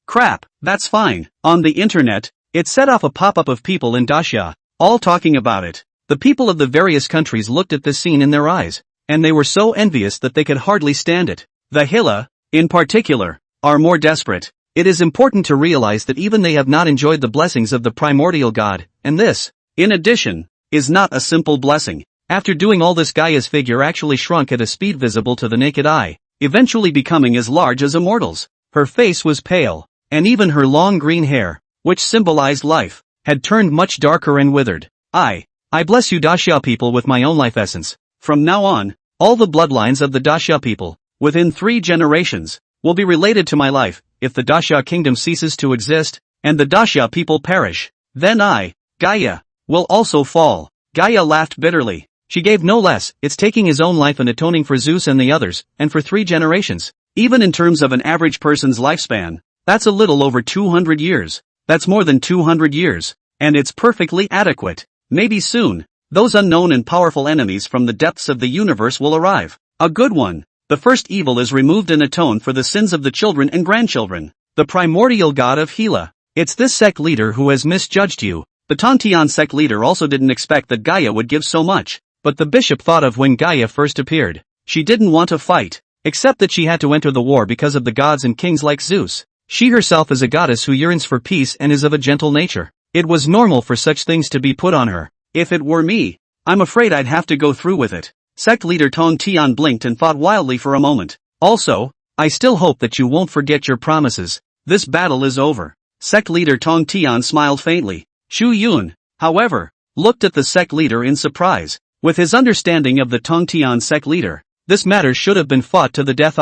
Crap, that's fine. On the internet, it set off a pop-up of people in Dacia, all talking about it. The people of the various countries looked at this scene in their eyes, and they were so envious that they could hardly stand it. The Hilla, in particular, are more desperate. It is important to realize that even they have not enjoyed the blessings of the primordial god, and this, in addition, is not a simple blessing. After doing all this, Gaia's figure actually shrunk at a speed visible to the naked eye, eventually becoming as large as a mortal's. Her face was pale, and even her long green hair, which symbolized life, had turned much darker and withered. I bless you Dacia people with my own life essence. From now on, all the bloodlines of the Dacia people, within 3 generations, will be related to my life. If the Dacia kingdom ceases to exist, and the Dacia people perish, then I, Gaia, will also fall. Gaia laughed bitterly. She gave no less. It's taking his own life and atoning for Zeus and the others, and for 3 generations. Even in terms of an average person's lifespan, that's a little over 200 years. That's more than 200 years. And it's perfectly adequate. Maybe soon, those unknown and powerful enemies from the depths of the universe will arrive. A good one. The first evil is removed and atoned for the sins of the children and grandchildren. The primordial god of Hela. It's this sect leader who has misjudged you. The Tongan sect leader also didn't expect that Gaia would give so much. But the bishop thought of when Gaia first appeared. She didn't want to fight, except that she had to enter the war because of the gods and kings like Zeus. She herself is a goddess who yearns for peace and is of a gentle nature. It was normal for such things to be put on her. If it were me, I'm afraid I'd have to go through with it. Sect leader Tongan blinked and thought wildly for a moment. Also, I still hope that you won't forget your promises. This battle is over. Sect leader Tongan smiled faintly. Chu Yun, however, looked at the sect leader in surprise. With his understanding of the Tongan sect leader, this matter should have been fought to the death.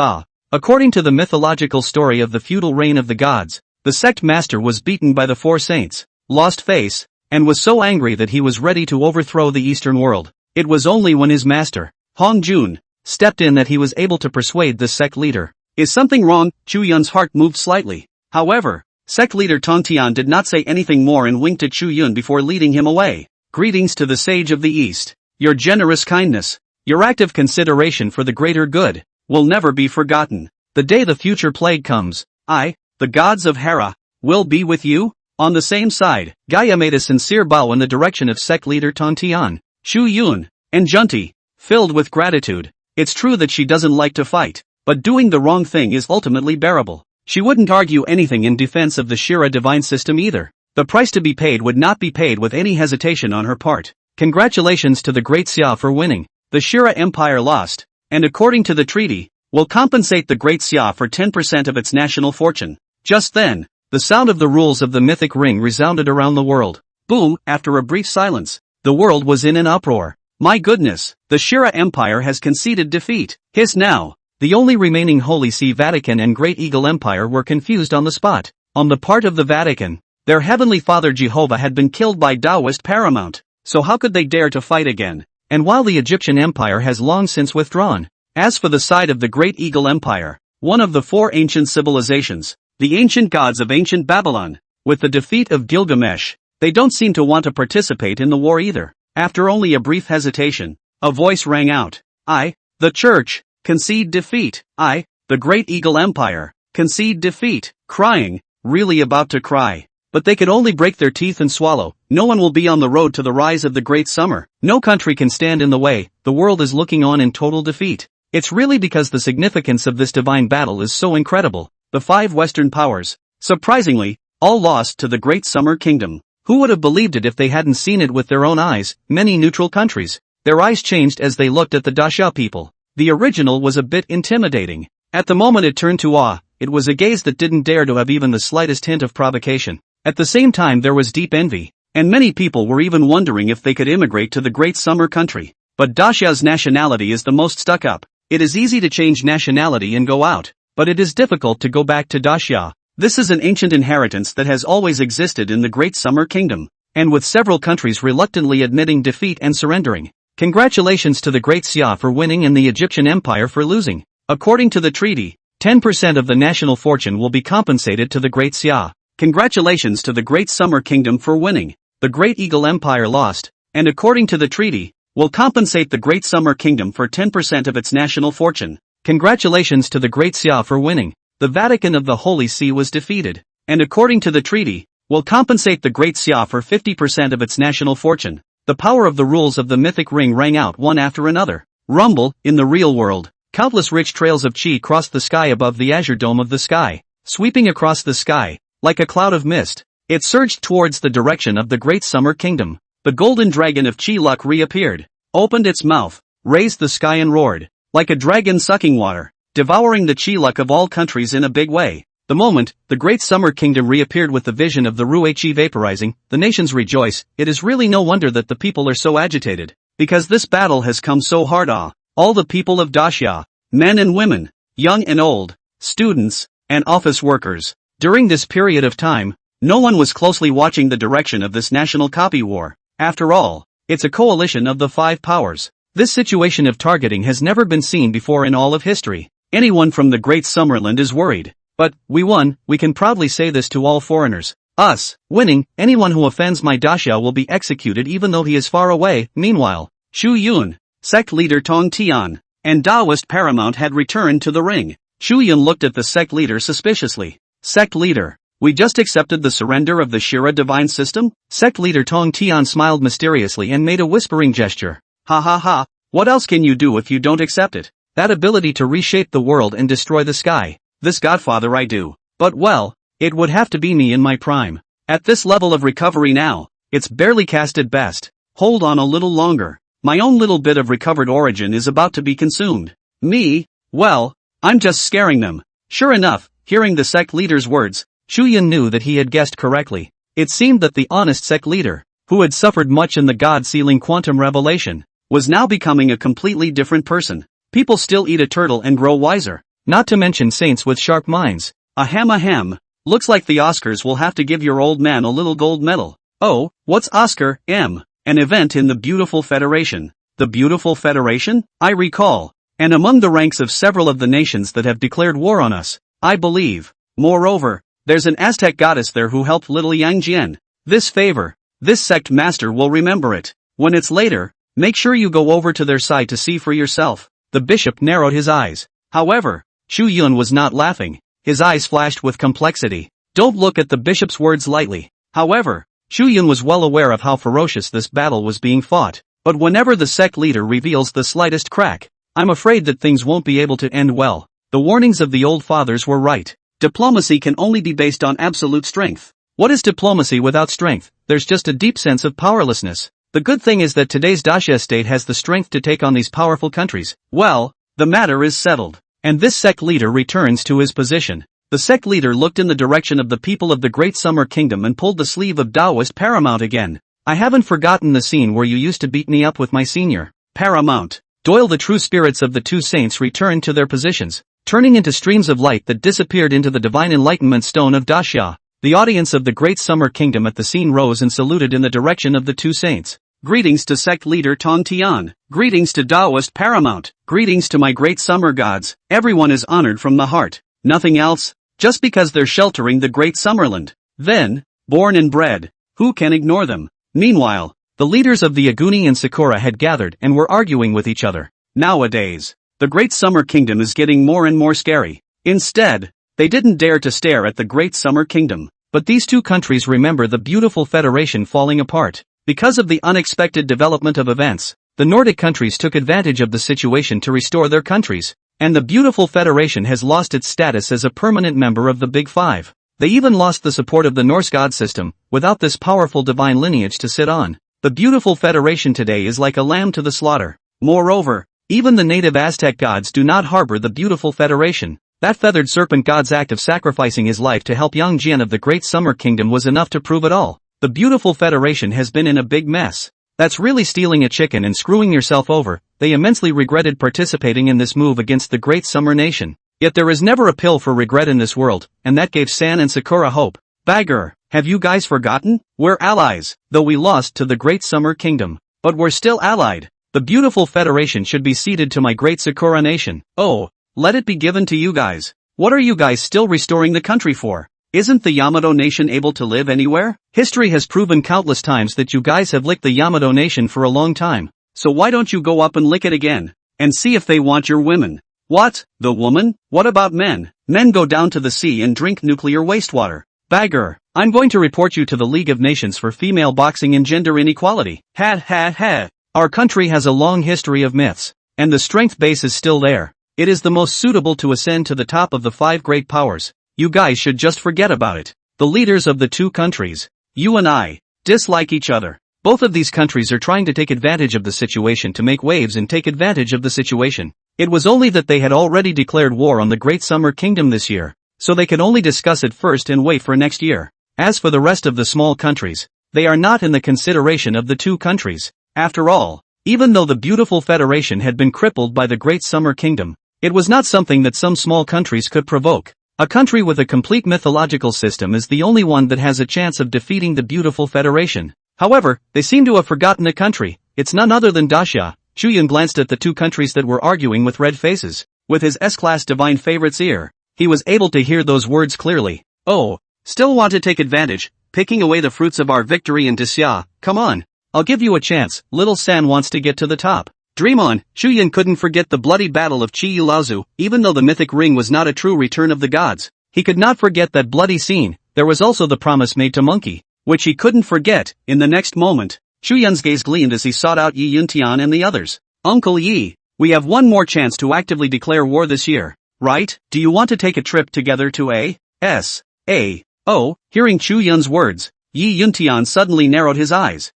According to the mythological story of the feudal reign of the gods, the sect master was beaten by the 4 saints, lost face, and was so angry that he was ready to overthrow the Eastern world. It was only when his master, Hong Jun, stepped in that he was able to persuade the sect leader. Is something wrong? Chu Yun's heart moved slightly. However, sect leader Tongan did not say anything more and winked at Chu Yun before leading him away. Greetings to the sage of the East. Your generous kindness, your active consideration for the greater good, will never be forgotten. The day the future plague comes, I, the gods of Hera, will be with you. On the same side, Gaia made a sincere bow in the direction of sect leader Tongan. Chu Yun, and Junti, filled with gratitude. It's true that she doesn't like to fight, but doing the wrong thing is ultimately bearable. She wouldn't argue anything in defense of the Shira divine system either. The price to be paid would not be paid with any hesitation on her part. Congratulations to the Great Xia for winning. The Shira Empire lost, and according to the treaty, will compensate the Great Xia for 10% of its national fortune. Just then, the sound of the rules of the mythic ring resounded around the world. Boom! After a brief silence, The world was in an uproar. My goodness, the Shira Empire has conceded defeat. Hiss now. The only remaining Holy See Vatican and Great Eagle Empire were confused on the spot. On the part of the Vatican, their Heavenly Father Jehovah had been killed by Taoist paramount, so how could they dare to fight again? And while the Egyptian Empire has long since withdrawn. As for the side of the Great Eagle Empire, one of the 4 ancient civilizations, the ancient gods of ancient Babylon, with the defeat of Gilgamesh, they don't seem to want to participate in the war either. After only a brief hesitation, a voice rang out. I, the Church, concede defeat. I, the Great Eagle Empire, concede defeat. Crying, really about to cry. But they could only break their teeth and swallow. No one will be on the road to the rise of the Great Summer. No country can stand in the way. The world is looking on in total defeat. It's really because the significance of this divine battle is so incredible. The 5 Western powers, surprisingly, all lost to the Great Summer Kingdom. Who would have believed it if they hadn't seen it with their own eyes? Many neutral countries. Their eyes changed as they looked at the Dasha people. The original was a bit intimidating. At the moment it turned to awe. It was a gaze that didn't dare to have even the slightest hint of provocation. At the same time there was deep envy, and many people were even wondering if they could immigrate to the Great Summer Country. But Dasha's nationality is the most stuck up. It is easy to change nationality and go out, but it is difficult to go back to Dasha. This is an ancient inheritance that has always existed in the Great Summer Kingdom, and with several countries reluctantly admitting defeat and surrendering. Congratulations to the Great Xia for winning and the Egyptian Empire for losing. According to the treaty, 10% of the national fortune will be compensated to the Great Xia. Congratulations to the Great Summer Kingdom for winning. The Great Eagle Empire lost, and according to the treaty, will compensate the Great Summer Kingdom for 10% of its national fortune. Congratulations to the Great Xia for winning. The Vatican of the Holy See was defeated, and according to the treaty, will compensate the Great Xia for 50% of its national fortune. The power of the rules of the mythic ring rang out one after another. Rumble, in the real world, countless rich trails of chi crossed the sky above the azure dome of the sky, sweeping across the sky. Like a cloud of mist, it surged towards the direction of the Great Summer Kingdom. The golden dragon of Chi Luck reappeared, opened its mouth, raised the sky and roared, like a dragon sucking water, devouring the Chi Luck of all countries in a big way. The moment, the Great Summer Kingdom reappeared with the vision of the Rue Chi vaporizing, the nations rejoice. It is really no wonder that the people are so agitated, because this battle has come so hard. All the people of Dasha, men and women, young and old, students, and office workers. During this period of time, no one was closely watching the direction of this national copy war. After all, it's a coalition of the 5 powers. This situation of targeting has never been seen before in all of history. Anyone from the Great Summerland is worried. But, we won, we can proudly say this to all foreigners. Us, winning, anyone who offends my Dasha will be executed even though he is far away. Meanwhile, Chu Yun, sect leader Tong Tian, and Taoist paramount had returned to the ring. Chu Yun looked at the sect leader suspiciously. Sect leader, we just accepted the surrender of the Shira divine system? Sect leader Tong Tian smiled mysteriously and made a whispering gesture. Ha ha ha, what else can you do if you don't accept it? That ability to reshape the world and destroy the sky. This godfather I do. But well, it would have to be me in my prime. At this level of recovery now, it's barely cast at best. Hold on a little longer. My own little bit of recovered origin is about to be consumed. Me? Well, I'm just scaring them. Sure enough, hearing the sect leader's words, Chu Yun knew that he had guessed correctly. It seemed that the honest sect leader, who had suffered much in the God-sealing quantum revelation, was now becoming a completely different person. People still eat a turtle and grow wiser. Not to mention saints with sharp minds. Ahem. Looks like the Oscars will have to give your old man a little gold medal. Oh, what's Oscar, M? An event in the Beautiful Federation. The Beautiful Federation? I recall. And among the ranks of several of the nations that have declared war on us, I believe. Moreover, there's an Aztec goddess there who helped little Yang Jian. This favor, this sect master will remember it. When it's later, make sure you go over to their side to see for yourself. The bishop narrowed his eyes. However, Chu Yun was not laughing. His eyes flashed with complexity. Don't look at the bishop's words lightly. However, Chu Yun was well aware of how ferocious this battle was being fought. But whenever the sect leader reveals the slightest crack, I'm afraid that things won't be able to end well. The warnings of the old fathers were right. Diplomacy can only be based on absolute strength. What is diplomacy without strength? There's just a deep sense of powerlessness. The good thing is that today's Dasha state has the strength to take on these powerful countries. Well, the matter is settled. And this sect leader returns to his position. The sect leader looked in the direction of the people of the Great Summer Kingdom and pulled the sleeve of Taoist paramount again. I haven't forgotten the scene where you used to beat me up with my senior. Paramount. Doyle. The true spirits of the two saints returned to their positions, turning into streams of light that disappeared into the divine enlightenment stone of Daxia. The audience of the Great Summer Kingdom at the scene rose and saluted in the direction of the two saints. Greetings to sect leader Tong Tian. Greetings to Taoist Paramount. Greetings to my great summer gods. Everyone is honored from the heart. Nothing else, just because they're sheltering the great Summerland. Then, born and bred, who can ignore them? Meanwhile, the leaders of the Aguni and Sakura had gathered and were arguing with each other. Nowadays, the Great Summer Kingdom is getting more and more scary. Instead, they didn't dare to stare at the Great Summer Kingdom. But these two countries remember the beautiful federation falling apart. Because of the unexpected development of events, the Nordic countries took advantage of the situation to restore their countries, and the beautiful federation has lost its status as a permanent member of the Big Five. They even lost the support of the Norse god system. Without this powerful divine lineage to sit on, the beautiful federation today is like a lamb to the slaughter. Moreover, even the native Aztec gods do not harbor the beautiful federation. That feathered serpent god's act of sacrificing his life to help young Jian of the Great Summer Kingdom was enough to prove it all. The beautiful federation has been in a big mess. That's really stealing a chicken and screwing yourself over. They immensely regretted participating in this move against the Great Summer Nation. Yet there is never a pill for regret in this world, and that gave San and Sakura hope. Bagger, have you guys forgotten? We're allies, though we lost to the Great Summer Kingdom. But we're still allied. The beautiful federation should be ceded to my great Sakura nation. Oh, let it be given to you guys. What are you guys still restoring the country for? Isn't the Yamato nation able to live anywhere? History has proven countless times that you guys have licked the Yamato nation for a long time. So why don't you go up and lick it again? And see if they want your women. What? The woman? What about men? Men go down to the sea and drink nuclear wastewater. Bagger, I'm going to report you to the League of Nations for female boxing and gender inequality. Ha ha ha. Our country has a long history of myths, and the strength base is still there. It is the most suitable to ascend to the top of the five great powers. You guys should just forget about it. The leaders of the two countries, you and I, dislike each other. Both of these countries are trying to take advantage of the situation to make waves and take advantage of the situation. It was only that they had already declared war on the Great Summer Kingdom this year, so they could only discuss it first and wait for next year. As for the rest of the small countries, they are not in the consideration of the two countries. After all, even though the beautiful federation had been crippled by the Great Summer Kingdom, it was not something that some small countries could provoke. A country with a complete mythological system is the only one that has a chance of defeating the beautiful federation. However, they seem to have forgotten a country. It's none other than Daxia. Chu Yun glanced at the two countries that were arguing with red faces. With his S-class divine favorite's ear, he was able to hear those words clearly. Oh, still want to take advantage, picking away the fruits of our victory in Daxia? Come on, I'll give you a chance. Little San wants to get to the top. Dream on. Chu Yun couldn't forget the bloody battle of Chi Yu Laozu. Even though the mythic ring was not a true return of the gods, he could not forget that bloody scene. There was also the promise made to Monkey, which he couldn't forget. In the next moment, Chu Yun's gaze gleamed as he sought out Yi Yuntian and the others. Uncle Yi, we have one more chance to actively declare war this year, right? Do you want to take a trip together to A.S.A.O.? Hearing Chu Yun's words, Yi Yuntian suddenly narrowed his eyes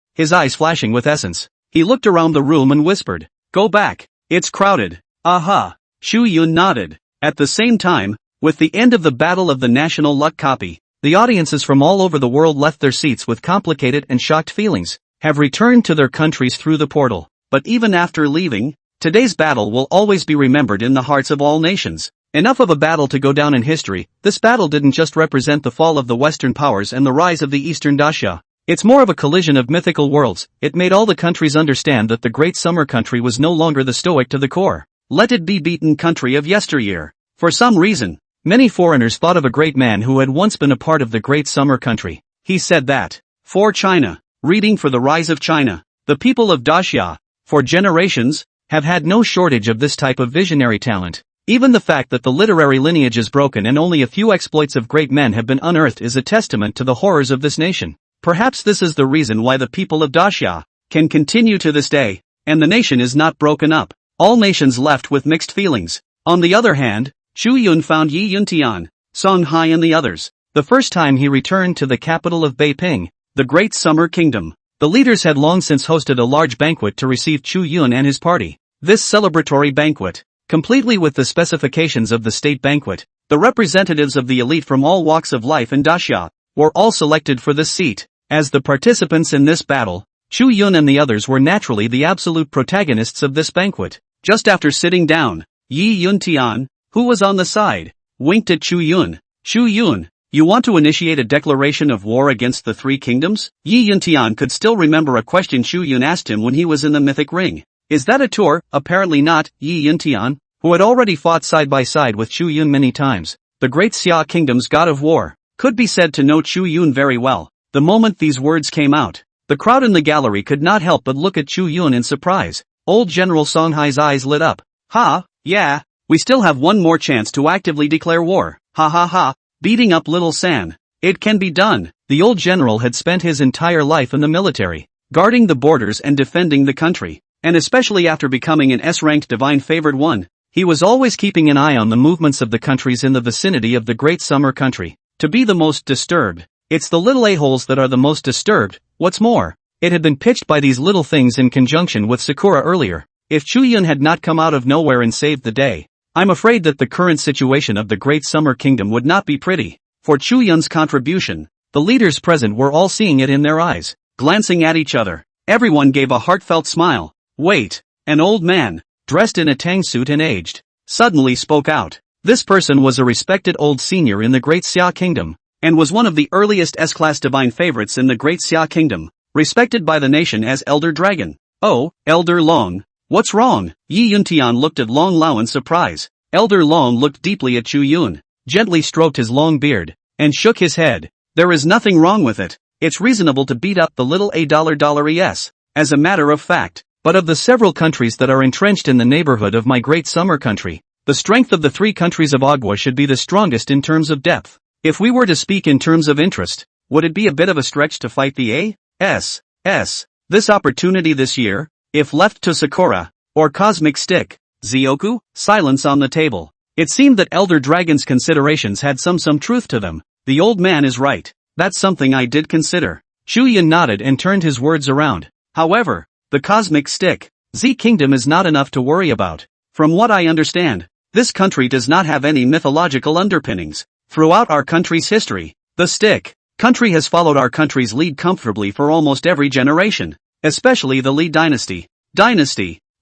flashing with essence. He looked around the room and whispered, "Go back, it's crowded." Aha! Chu Yun nodded. At the same time, with the end of the Battle of the National Luck Copy, the audiences from all over the world left their seats with complicated and shocked feelings, have returned to their countries through the portal. But even after leaving, today's battle will always be remembered in the hearts of all nations. Enough of a battle to go down in history. This battle didn't just represent the fall of the Western powers and the rise of the Eastern Daxia. It's more of a collision of mythical worlds. It made all the countries understand that the Great Summer Country was no longer the stoic to the core, let it be beaten country of yesteryear. For some reason, many foreigners thought of a great man who had once been a part of the Great Summer Country. He said that, for China, reading for the rise of China, the people of Daxia, for generations, have had no shortage of this type of visionary talent. Even the fact that the literary lineage is broken and only a few exploits of great men have been unearthed is a testament to the horrors of this nation. Perhaps this is the reason why the people of Daxia can continue to this day, and the nation is not broken up. All nations left with mixed feelings. On the other hand, Chu Yun found Yi Yuntian, Song Hai and the others. The first time he returned to the capital of Beiping, the Great Summer Kingdom, the leaders had long since hosted a large banquet to receive Chu Yun and his party. This celebratory banquet, completely with the specifications of the state banquet, the representatives of the elite from all walks of life in Daxia were all selected for this seat. As the participants in this battle, Chu Yun and the others were naturally the absolute protagonists of this banquet. Just after sitting down, Yi Yuntian, who was on the side, winked at Chu Yun. Chu Yun, you want to initiate a declaration of war against the three kingdoms? Yi Yuntian could still remember a question Chu Yun asked him when he was in the mythic ring. Is that a tour? Apparently not. Yi Yuntian, who had already fought side by side with Chu Yun many times, the great Xia kingdom's god of war, could be said to know Chu Yun very well. The moment these words came out, the crowd in the gallery could not help but look at Chu Yun in surprise. Old General Songhai's eyes lit up. Ha, yeah, we still have one more chance to actively declare war. Ha ha ha, beating up little San. It can be done. The old general had spent his entire life in the military, guarding the borders and defending the country, and especially after becoming an S-ranked divine favored one, he was always keeping an eye on the movements of the countries in the vicinity of the Great Summer Country, to be the most disturbed. It's the little a-holes that are the most disturbed. What's more, it had been pitched by these little things in conjunction with Sakura earlier. If Chu Yun had not come out of nowhere and saved the day, I'm afraid that the current situation of the Great Summer Kingdom would not be pretty. For Chu Yun's contribution, the leaders present were all seeing it in their eyes, glancing at each other. Everyone gave a heartfelt smile. Wait, an old man, dressed in a tang suit and aged, suddenly spoke out. This person was a respected old senior in the Great Xia Kingdom, and was one of the earliest S-class divine favorites in the Great Xia Kingdom, respected by the nation as Elder Dragon. Oh, Elder Long, what's wrong? Yi Yuntian looked at Long Lao in surprise. Elder Long looked deeply at Chu Yun, gently stroked his long beard, and shook his head. There is nothing wrong with it. It's reasonable to beat up the little $es, as a matter of fact. But of the several countries that are entrenched in the neighborhood of my Great Summer Country, the strength of the three countries of Agua should be the strongest in terms of depth. If we were to speak in terms of interest, would it be a bit of a stretch to fight the A.S.? This opportunity this year, if left to Sakura, or Cosmic Stick, Zioku? Silence on the table. It seemed that Elder Dragon's considerations had some truth to them. The old man is right. That's something I did consider. Chu Yun nodded and turned his words around. However, the Cosmic Stick, Z Kingdom is not enough to worry about. From what I understand, this country does not have any mythological underpinnings. Throughout our country's history, the Stick country has followed our country's lead comfortably for almost every generation, especially the Li dynasty,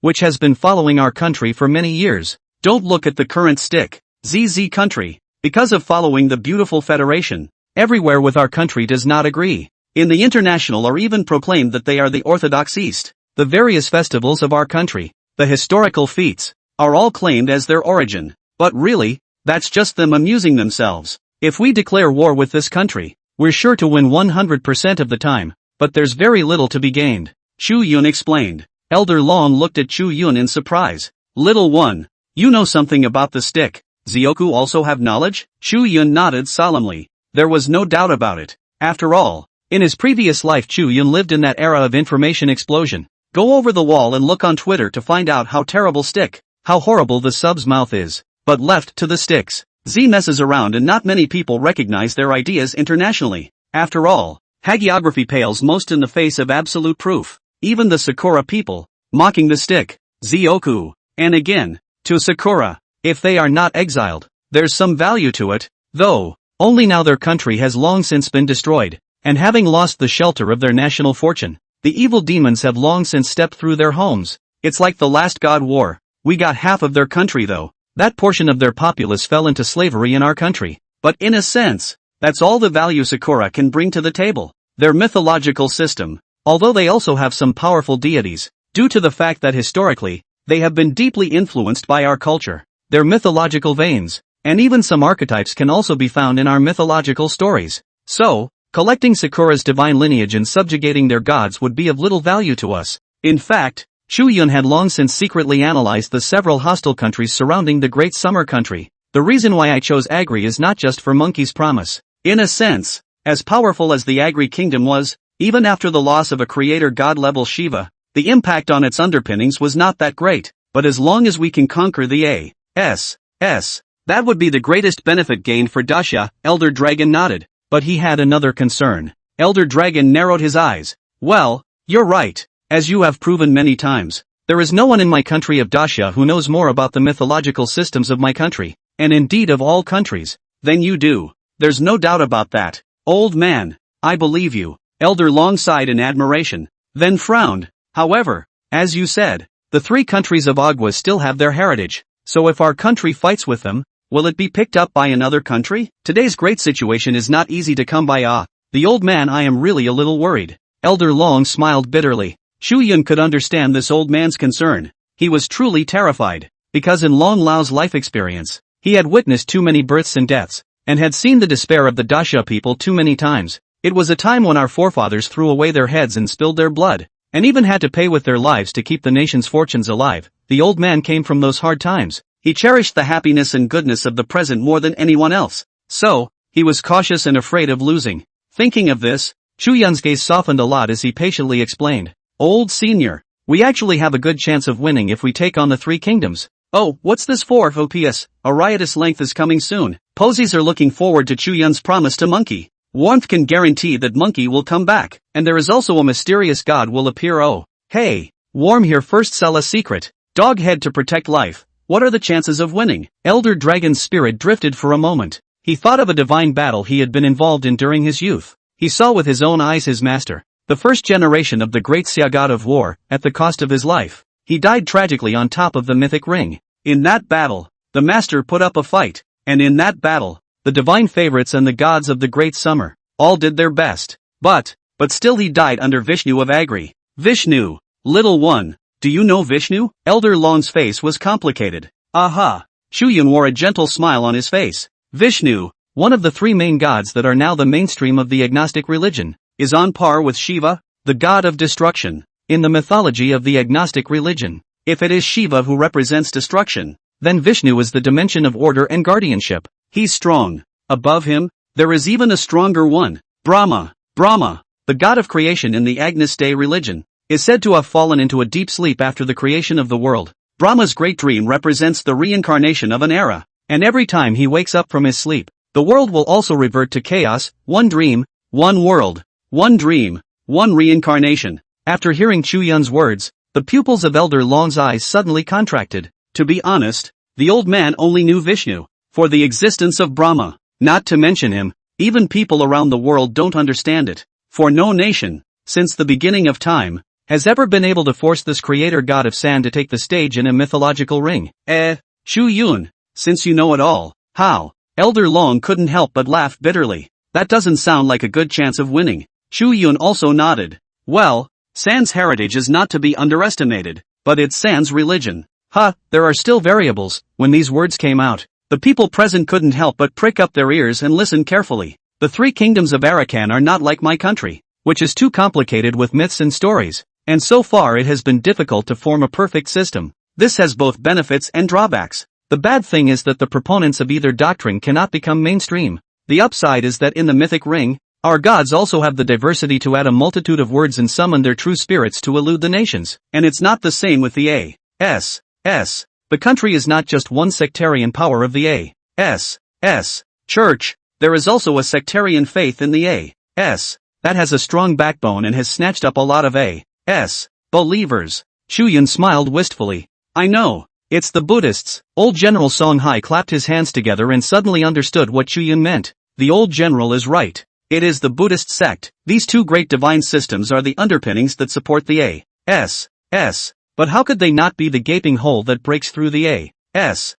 which has been following our country for many years. Don't look at the current Stick, ZZ country, because of following the beautiful federation. Everywhere with our country does not agree. In the international or even proclaimed that they are the Orthodox East. The various festivals of our country, the historical feats, are all claimed as their origin. But really, that's just them amusing themselves. If we declare war with this country, we're sure to win 100% of the time, but there's very little to be gained. Chu Yun explained. Elder Long looked at Chu Yun in surprise. Little one, you know something about the Stick. Zioku also have knowledge? Chu Yun nodded solemnly. There was no doubt about it. After all, in his previous life Chu Yun lived in that era of information explosion. Go over the wall and look on Twitter to find out how terrible Stick, how horrible the sub's mouth is. But left to the Sticks, Z messes around and not many people recognize their ideas internationally. After all, hagiography pales most in the face of absolute proof. Even the Sakura people, mocking the Stick, Zioku, and again, to Sakura, if they are not exiled, there's some value to it, though, only now their country has long since been destroyed, and having lost the shelter of their national fortune, the evil demons have long since stepped through their homes. It's like the last God War. We got half of their country though. That portion of their populace fell into slavery in our country. But in a sense, that's all the value Sakura can bring to the table. Their mythological system, although they also have some powerful deities, due to the fact that historically, they have been deeply influenced by our culture. Their mythological veins, and even some archetypes can also be found in our mythological stories. So, collecting Sakura's divine lineage and subjugating their gods would be of little value to us. In fact, Chu Yun had long since secretly analyzed the several hostile countries surrounding the Great Summer Country. The reason why I chose Agri is not just for Monkey's promise. In a sense, as powerful as the Agri kingdom was, even after the loss of a creator god-level Shiva, the impact on its underpinnings was not that great. But as long as we can conquer the A.S., that would be the greatest benefit gained for Dasha. Elder Dragon nodded. But he had another concern. Elder Dragon narrowed his eyes. Well, you're right. As you have proven many times, there is no one in my country of Dasha who knows more about the mythological systems of my country, and indeed of all countries, than you do. There's no doubt about that. Old man, I believe you. Elder Long sighed in admiration, then frowned. However, as you said, the three countries of Agua still have their heritage, so if our country fights with them, will it be picked up by another country? Today's great situation is not easy to come by. The old man, I am really a little worried. Elder Long smiled bitterly. Chu Yun could understand this old man's concern. He was truly terrified, because in Long Lao's life experience, he had witnessed too many births and deaths, and had seen the despair of the Dasha people too many times. It was a time when our forefathers threw away their heads and spilled their blood, and even had to pay with their lives to keep the nation's fortunes alive. The old man came from those hard times. He cherished the happiness and goodness of the present more than anyone else. So, he was cautious and afraid of losing. Thinking of this, Chu Yun's gaze softened a lot as he patiently explained. Old senior, we actually have a good chance of winning if we take on the three kingdoms. Oh, what's this for? OPS, a riotous length is coming soon. Posies are looking forward to Chu Yun's promise to Monkey. Warmth can guarantee that Monkey will come back, and there is also a mysterious god will appear. Oh, hey, Warm here first sell a secret. Doghead to protect life. What are the chances of winning? Elder Dragon's spirit drifted for a moment. He thought of a divine battle he had been involved in during his youth. He saw with his own eyes his master, the first generation of the great Xia god of war, at the cost of his life. He died tragically on top of the mythic ring. In that battle, the master put up a fight, and in that battle, the divine favorites and the gods of the great summer, all did their best. But still he died under Vishnu of Agri. Vishnu, little one, do you know Vishnu? Elder Long's face was complicated. Aha! Chu Yun wore a gentle smile on his face. Vishnu, one of the three main gods that are now the mainstream of the agnostic religion, is on par with Shiva, the god of destruction, in the mythology of the agnostic religion. If it is Shiva who represents destruction, then Vishnu is the dimension of order and guardianship. He's strong. Above him, there is even a stronger one. Brahma, the god of creation in the Agnus Dei religion, is said to have fallen into a deep sleep after the creation of the world. Brahma's great dream represents the reincarnation of an era, and every time he wakes up from his sleep, the world will also revert to chaos. One dream, one world, one dream, one reincarnation. After hearing Chu Yun's words, the pupils of Elder Long's eyes suddenly contracted. To be honest, the old man only knew Vishnu for the existence of Brahma. Not to mention him, even people around the world don't understand it. For no nation, since the beginning of time, has ever been able to force this creator god of sand to take the stage in a mythological ring. Chu Yun, since you know it all, how? Elder Long couldn't help but laugh bitterly. That doesn't sound like a good chance of winning. Chu Yun also nodded. Well, Sand's heritage is not to be underestimated, but it's Sand's religion. There are still variables. When these words came out, the people present couldn't help but prick up their ears and listen carefully. The three kingdoms of Arakan are not like my country, which is too complicated with myths and stories, and so far it has been difficult to form a perfect system. This has both benefits and drawbacks. The bad thing is that the proponents of either doctrine cannot become mainstream. The upside is that in the mythic ring, our gods also have the diversity to add a multitude of words and summon their true spirits to elude the nations. And it's not the same with the A.S. The country is not just one sectarian power of the A.S. Church. There is also a sectarian faith in the A.S. that has a strong backbone and has snatched up a lot of A.S. believers. Chu Yun smiled wistfully. I know. It's the Buddhists. Old General Songhai clapped his hands together and suddenly understood what Chu Yun meant. The old general is right. It is the Buddhist sect. These two great divine systems are the underpinnings that support the A.S. But how could they not be the gaping hole that breaks through the A.S.?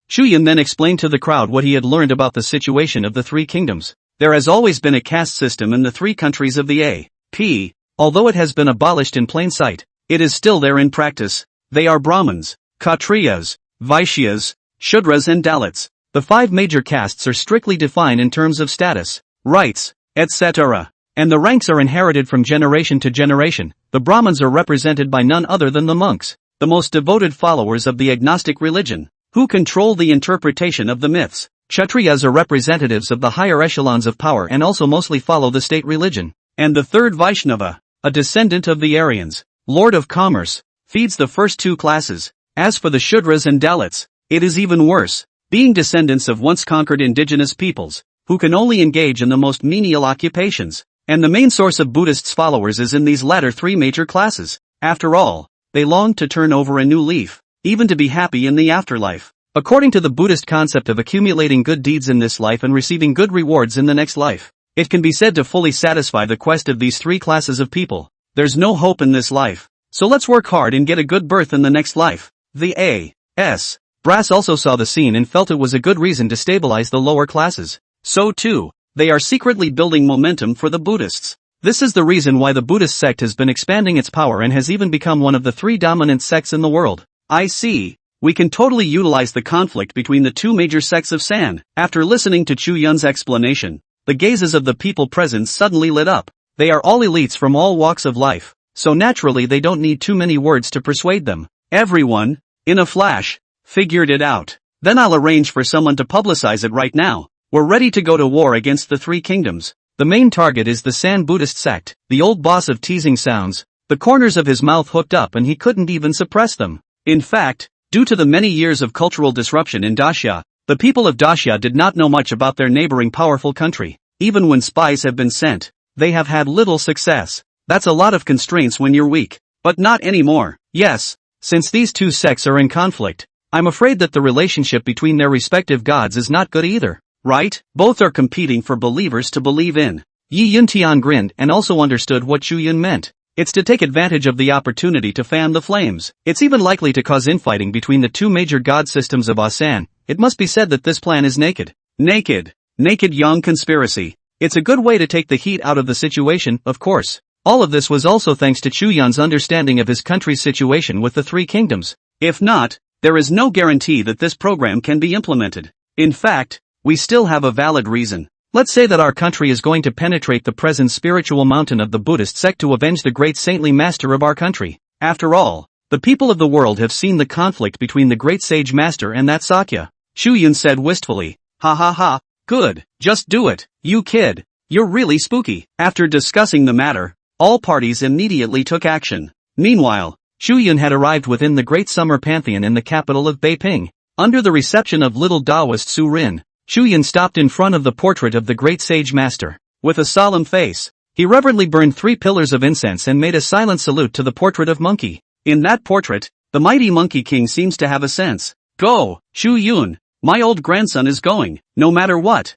Chu Yun then explained to the crowd what he had learned about the situation of the three kingdoms. There has always been a caste system in the three countries of the A.P. Although it has been abolished in plain sight, it is still there in practice. They are Brahmins, Kshatriyas, Vaishyas, Shudras and Dalits. The five major castes are strictly defined in terms of status, rights, etc. And the ranks are inherited from generation to generation. The Brahmins are represented by none other than the monks, the most devoted followers of the agnostic religion, who control the interpretation of the myths. Kshatriyas are representatives of the higher echelons of power and also mostly follow the state religion. And the third Vaishnava, a descendant of the Aryans, Lord of Commerce, feeds the first two classes. As for the Shudras and Dalits, it is even worse, being descendants of once conquered indigenous peoples, who can only engage in the most menial occupations. And the main source of Buddhists' followers is in these latter three major classes. After all, they long to turn over a new leaf, even to be happy in the afterlife. According to the Buddhist concept of accumulating good deeds in this life and receiving good rewards in the next life, it can be said to fully satisfy the quest of these three classes of people. There's no hope in this life. So let's work hard and get a good berth in the next life. The A.S. Brass also saw the scene and felt it was a good reason to stabilize the lower classes. So too, they are secretly building momentum for the Buddhists. This is the reason why the Buddhist sect has been expanding its power and has even become one of the three dominant sects in the world. I see. We can totally utilize the conflict between the two major sects of San. After listening to Chu Yun's explanation, the gazes of the people present suddenly lit up. They are all elites from all walks of life, so naturally they don't need too many words to persuade them. Everyone, in a flash, figured it out. Then I'll arrange for someone to publicize it right now. We're ready to go to war against the three kingdoms. The main target is the San Buddhist sect. The old boss of teasing sounds, the corners of his mouth hooked up and he couldn't even suppress them. In fact, due to the many years of cultural disruption in Dacia, the people of Dacia did not know much about their neighboring powerful country. Even when spies have been sent, they have had little success. That's a lot of constraints when you're weak. But not anymore. Yes, since these two sects are in conflict, I'm afraid that the relationship between their respective gods is not good either. Right? Both are competing for believers to believe in. Yi Yuntian grinned and also understood what Chu Yun meant. It's to take advantage of the opportunity to fan the flames. It's even likely to cause infighting between the two major god systems of Asan. It must be said that this plan is naked. Naked young conspiracy. It's a good way to take the heat out of the situation, of course. All of this was also thanks to Chu Yun's understanding of his country's situation with the three kingdoms. If not, there is no guarantee that this program can be implemented. In fact, we still have a valid reason. Let's say that our country is going to penetrate the present spiritual mountain of the Buddhist sect to avenge the great saintly master of our country. After all, the people of the world have seen the conflict between the great sage master and that Sakya. Chu Yun said wistfully, ha ha ha, good, just do it, you kid. You're really spooky. After discussing the matter, all parties immediately took action. Meanwhile, Chu Yun had arrived within the Great Summer Pantheon in the capital of Beiping. Under the reception of little Taoist Su Rin, Chu Yun stopped in front of the portrait of the great sage master. With a solemn face, he reverently burned 3 pillars of incense and made a silent salute to the portrait of Monkey. In that portrait, the mighty Monkey King seems to have a sense. Go, Chu Yun, my old grandson is going, no matter what.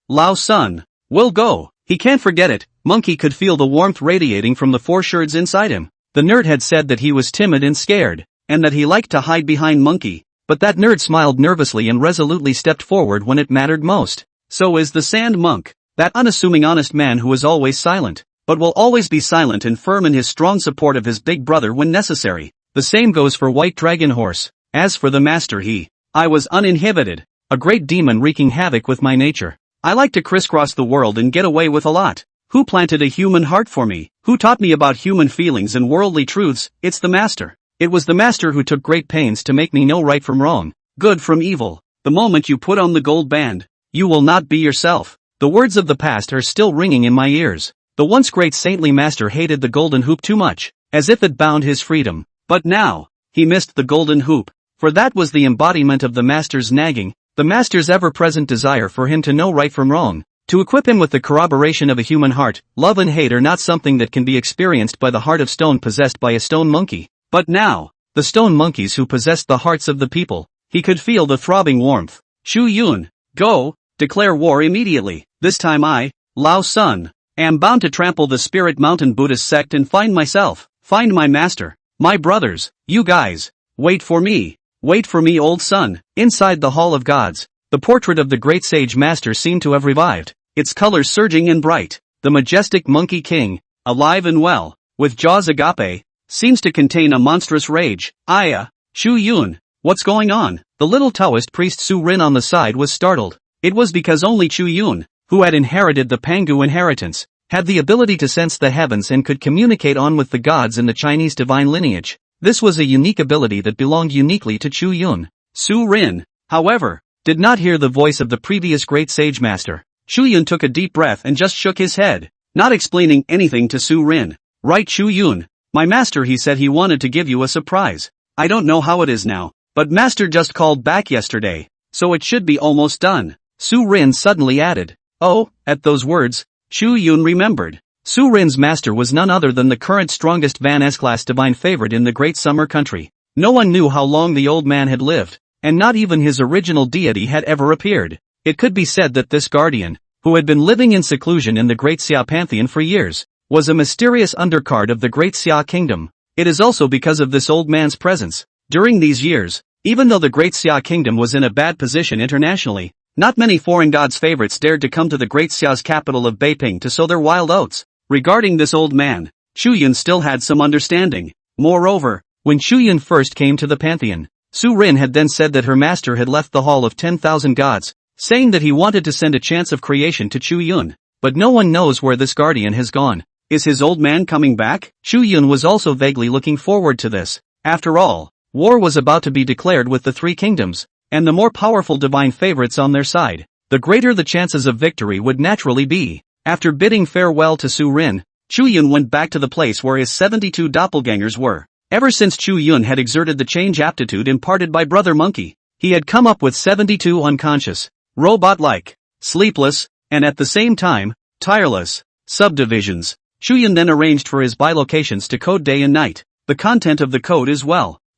Lao Sun, will go. He can't forget it. Monkey could feel the warmth radiating from the 4 sherds inside him. The nerd had said that he was timid and scared, and that he liked to hide behind Monkey. But that nerd smiled nervously and resolutely stepped forward when it mattered most. So is the Sand Monk, that unassuming honest man who is always silent, but will always be silent and firm in his strong support of his big brother when necessary. The same goes for White Dragon Horse. As for the master, I was uninhibited, a great demon wreaking havoc with my nature. I like to crisscross the world and get away with a lot. Who planted a human heart for me? Who taught me about human feelings and worldly truths? It's the master. It was the master who took great pains to make me know right from wrong, good from evil. The moment you put on the gold band, you will not be yourself. The words of the past are still ringing in my ears. The once great saintly master hated the golden hoop too much, as if it bound his freedom. But now, he missed the golden hoop, for that was the embodiment of the master's nagging, the master's ever-present desire for him to know right from wrong, to equip him with the corroboration of a human heart. Love and hate are not something that can be experienced by the heart of stone possessed by a stone monkey. But now, the stone monkeys who possessed the hearts of the people, he could feel the throbbing warmth. Chu Yun, go, declare war immediately. This time I, Lao Sun, am bound to trample the Spirit Mountain Buddhist sect and find my master, my brothers. You guys, wait for me, old son. Inside the Hall of Gods, the portrait of the great sage master seemed to have revived, its colors surging and bright. The majestic Monkey King, alive and well, with jaws agape, seems to contain a monstrous rage. Chu Yun, what's going on? The little Taoist priest Su Rin on the side was startled. It was because only Chu Yun, who had inherited the Pangu inheritance, had the ability to sense the heavens and could communicate on with the gods in the Chinese divine lineage. This was a unique ability that belonged uniquely to Chu Yun. Su Rin, however, did not hear the voice of the previous great sage master. Chu Yun took a deep breath and just shook his head, not explaining anything to Su Rin. Right, Chu Yun? My master, he said he wanted to give you a surprise. I don't know how it is now, but master just called back yesterday, so it should be almost done. Su Rin suddenly added. Oh, at those words, Chu Yun remembered. Su Rin's master was none other than the current strongest Van S-class divine favorite in the Great Summer Country. No one knew how long the old man had lived, and not even his original deity had ever appeared. It could be said that this guardian, who had been living in seclusion in the Great Xia pantheon for years, was a mysterious undercard of the Great Xia kingdom. It is also because of this old man's presence. During these years, even though the Great Xia kingdom was in a bad position internationally, not many foreign gods' favorites dared to come to the Great Xia's capital of Beiping to sow their wild oats. Regarding this old man, Chu Yun still had some understanding. Moreover, when Chu Yun first came to the pantheon, Su Rin had then said that her master had left the Hall of 10,000 Gods, saying that he wanted to send a chance of creation to Chu Yun. But no one knows where this guardian has gone. Is his old man coming back? Chu Yun was also vaguely looking forward to this. After all, war was about to be declared with the three kingdoms, and the more powerful divine favorites on their side, the greater the chances of victory would naturally be. After bidding farewell to Su Rin, Chu Yun went back to the place where his 72 doppelgangers were. Ever since Chu Yun had exerted the change aptitude imparted by Brother Monkey, he had come up with 72 unconscious, robot-like, sleepless, and at the same time, tireless, subdivisions. Chu Yun then arranged for his bilocations to code day and night. The content of the code is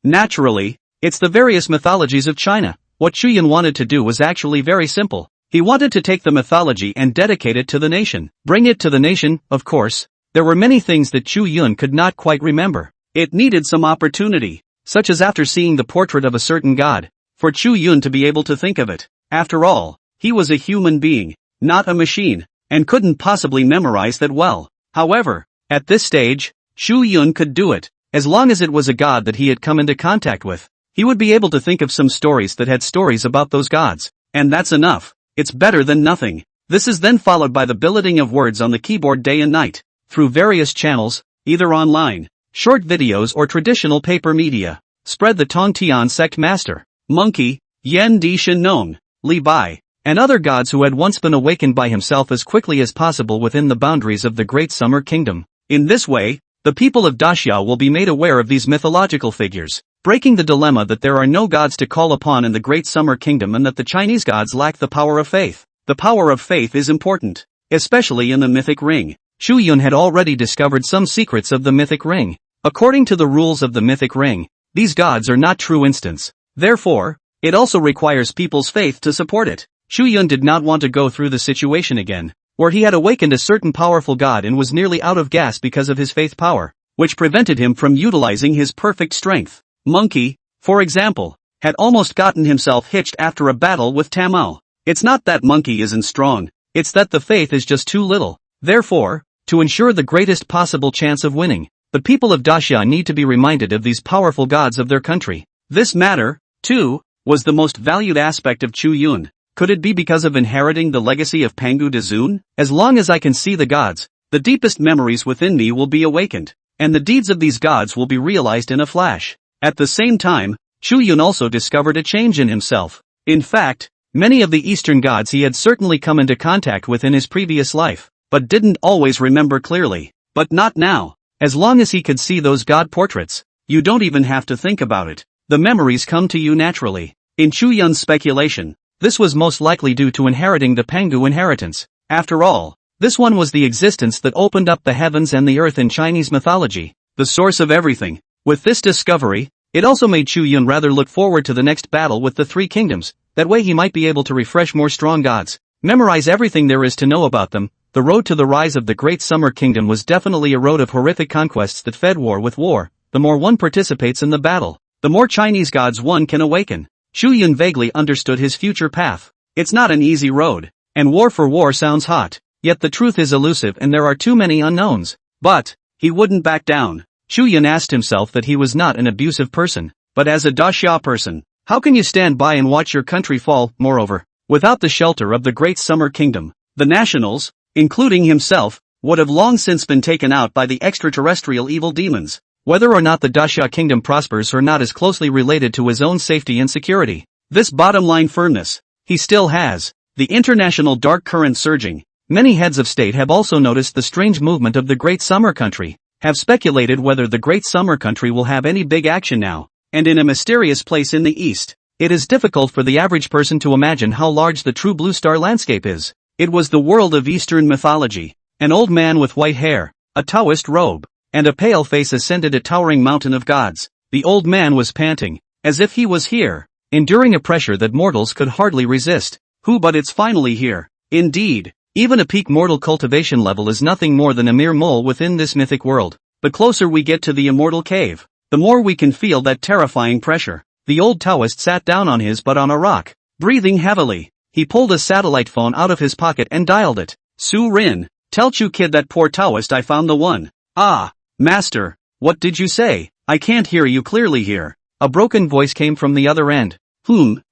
naturally, it's the various mythologies of China. What Chu Yun wanted to do was actually very simple. He wanted to take the mythology and dedicate it to the nation. Bring it to the nation, of course. There were many things that Chu Yun could not quite remember. It needed some opportunity, such as after seeing the portrait of a certain god, for Chu Yun to be able to think of it. After all, he was a human being, not a machine, and couldn't possibly memorize that well. However, at this stage, Chu Yun could do it. As long as it was a god that he had come into contact with, he would be able to think of some stories that had stories about those gods. And that's enough. It's better than nothing. This is then followed by the billeting of words on the keyboard day and night, through various channels, either online, short videos or traditional paper media. Spread the Tongtian Sect master, Monkey, Yan Di Shen Nong, Li Bai, and other gods who had once been awakened by himself as quickly as possible within the boundaries of the Great Summer Kingdom. In this way, the people of Daxia will be made aware of these mythological figures, breaking the dilemma that there are no gods to call upon in the Great Summer Kingdom and that the Chinese gods lack the power of faith. The power of faith is important, especially in the mythic ring. Chu Yun had already discovered some secrets of the mythic ring. According to the rules of the mythic ring, these gods are not true instants. Therefore, it also requires people's faith to support it. Chu Yun did not want to go through the situation again, where he had awakened a certain powerful god and was nearly out of gas because of his faith power, which prevented him from utilizing his perfect strength. Monkey, for example, had almost gotten himself hitched after a battle with Tamao. It's not that Monkey isn't strong, it's that the faith is just too little. Therefore, to ensure the greatest possible chance of winning, the people of Daxia need to be reminded of these powerful gods of their country. This matter, too, was the most valued aspect of Chu Yun. Could it be because of inheriting the legacy of Pangu de Zun? As long as I can see the gods, the deepest memories within me will be awakened, and the deeds of these gods will be realized in a flash. At the same time, Chu Yun also discovered a change in himself. In fact, many of the Eastern gods he had certainly come into contact with in his previous life, but didn't always remember clearly. But not now. As long as he could see those god portraits, you don't even have to think about it. The memories come to you naturally. In Chu Yun's speculation, this was most likely due to inheriting the Pangu inheritance. After all, this one was the existence that opened up the heavens and the earth in Chinese mythology, the source of everything. With this discovery, it also made Chu Yun rather look forward to the next battle with the three kingdoms. That way he might be able to refresh more strong gods, memorize everything there is to know about them. The road to the rise of the Great Summer Kingdom was definitely a road of horrific conquests that fed war with war. The more one participates in the battle, the more Chinese gods one can awaken. Chu Yun vaguely understood his future path. It's not an easy road, and war for war sounds hot, yet the truth is elusive and there are too many unknowns. But he wouldn't back down. Chu Yun asked himself that he was not an abusive person, but as a Daxia person, how can you stand by and watch your country fall? Moreover, without the shelter of the Great Summer Kingdom, the nationals, including himself, would have long since been taken out by the extraterrestrial evil demons. Whether or not the Daxia kingdom prospers or not is closely related to his own safety and security. This bottom-line firmness, he still has. The international dark current surging. Many heads of state have also noticed the strange movement of the Great Summer Country, have speculated whether the Great Summer Country will have any big action now, and in a mysterious place in the east. It is difficult for the average person to imagine how large the true blue star landscape is. It was the world of Eastern mythology. An old man with white hair, a Taoist robe, and a pale face ascended a towering mountain of gods. The old man was panting, as if he was here, enduring a pressure that mortals could hardly resist. Who but it's finally here. Indeed, Even a peak mortal cultivation level is nothing more than a mere mole within this mythic world. The closer we get to the immortal cave, the more we can feel that terrifying pressure. The old Taoist sat down on his butt on a rock, breathing heavily. He pulled a satellite phone out of his pocket and dialed it. Su Rin, tell Chu kid that poor Taoist I found the one. Ah, master, what did you say? I can't hear you clearly here. A broken voice came from the other end.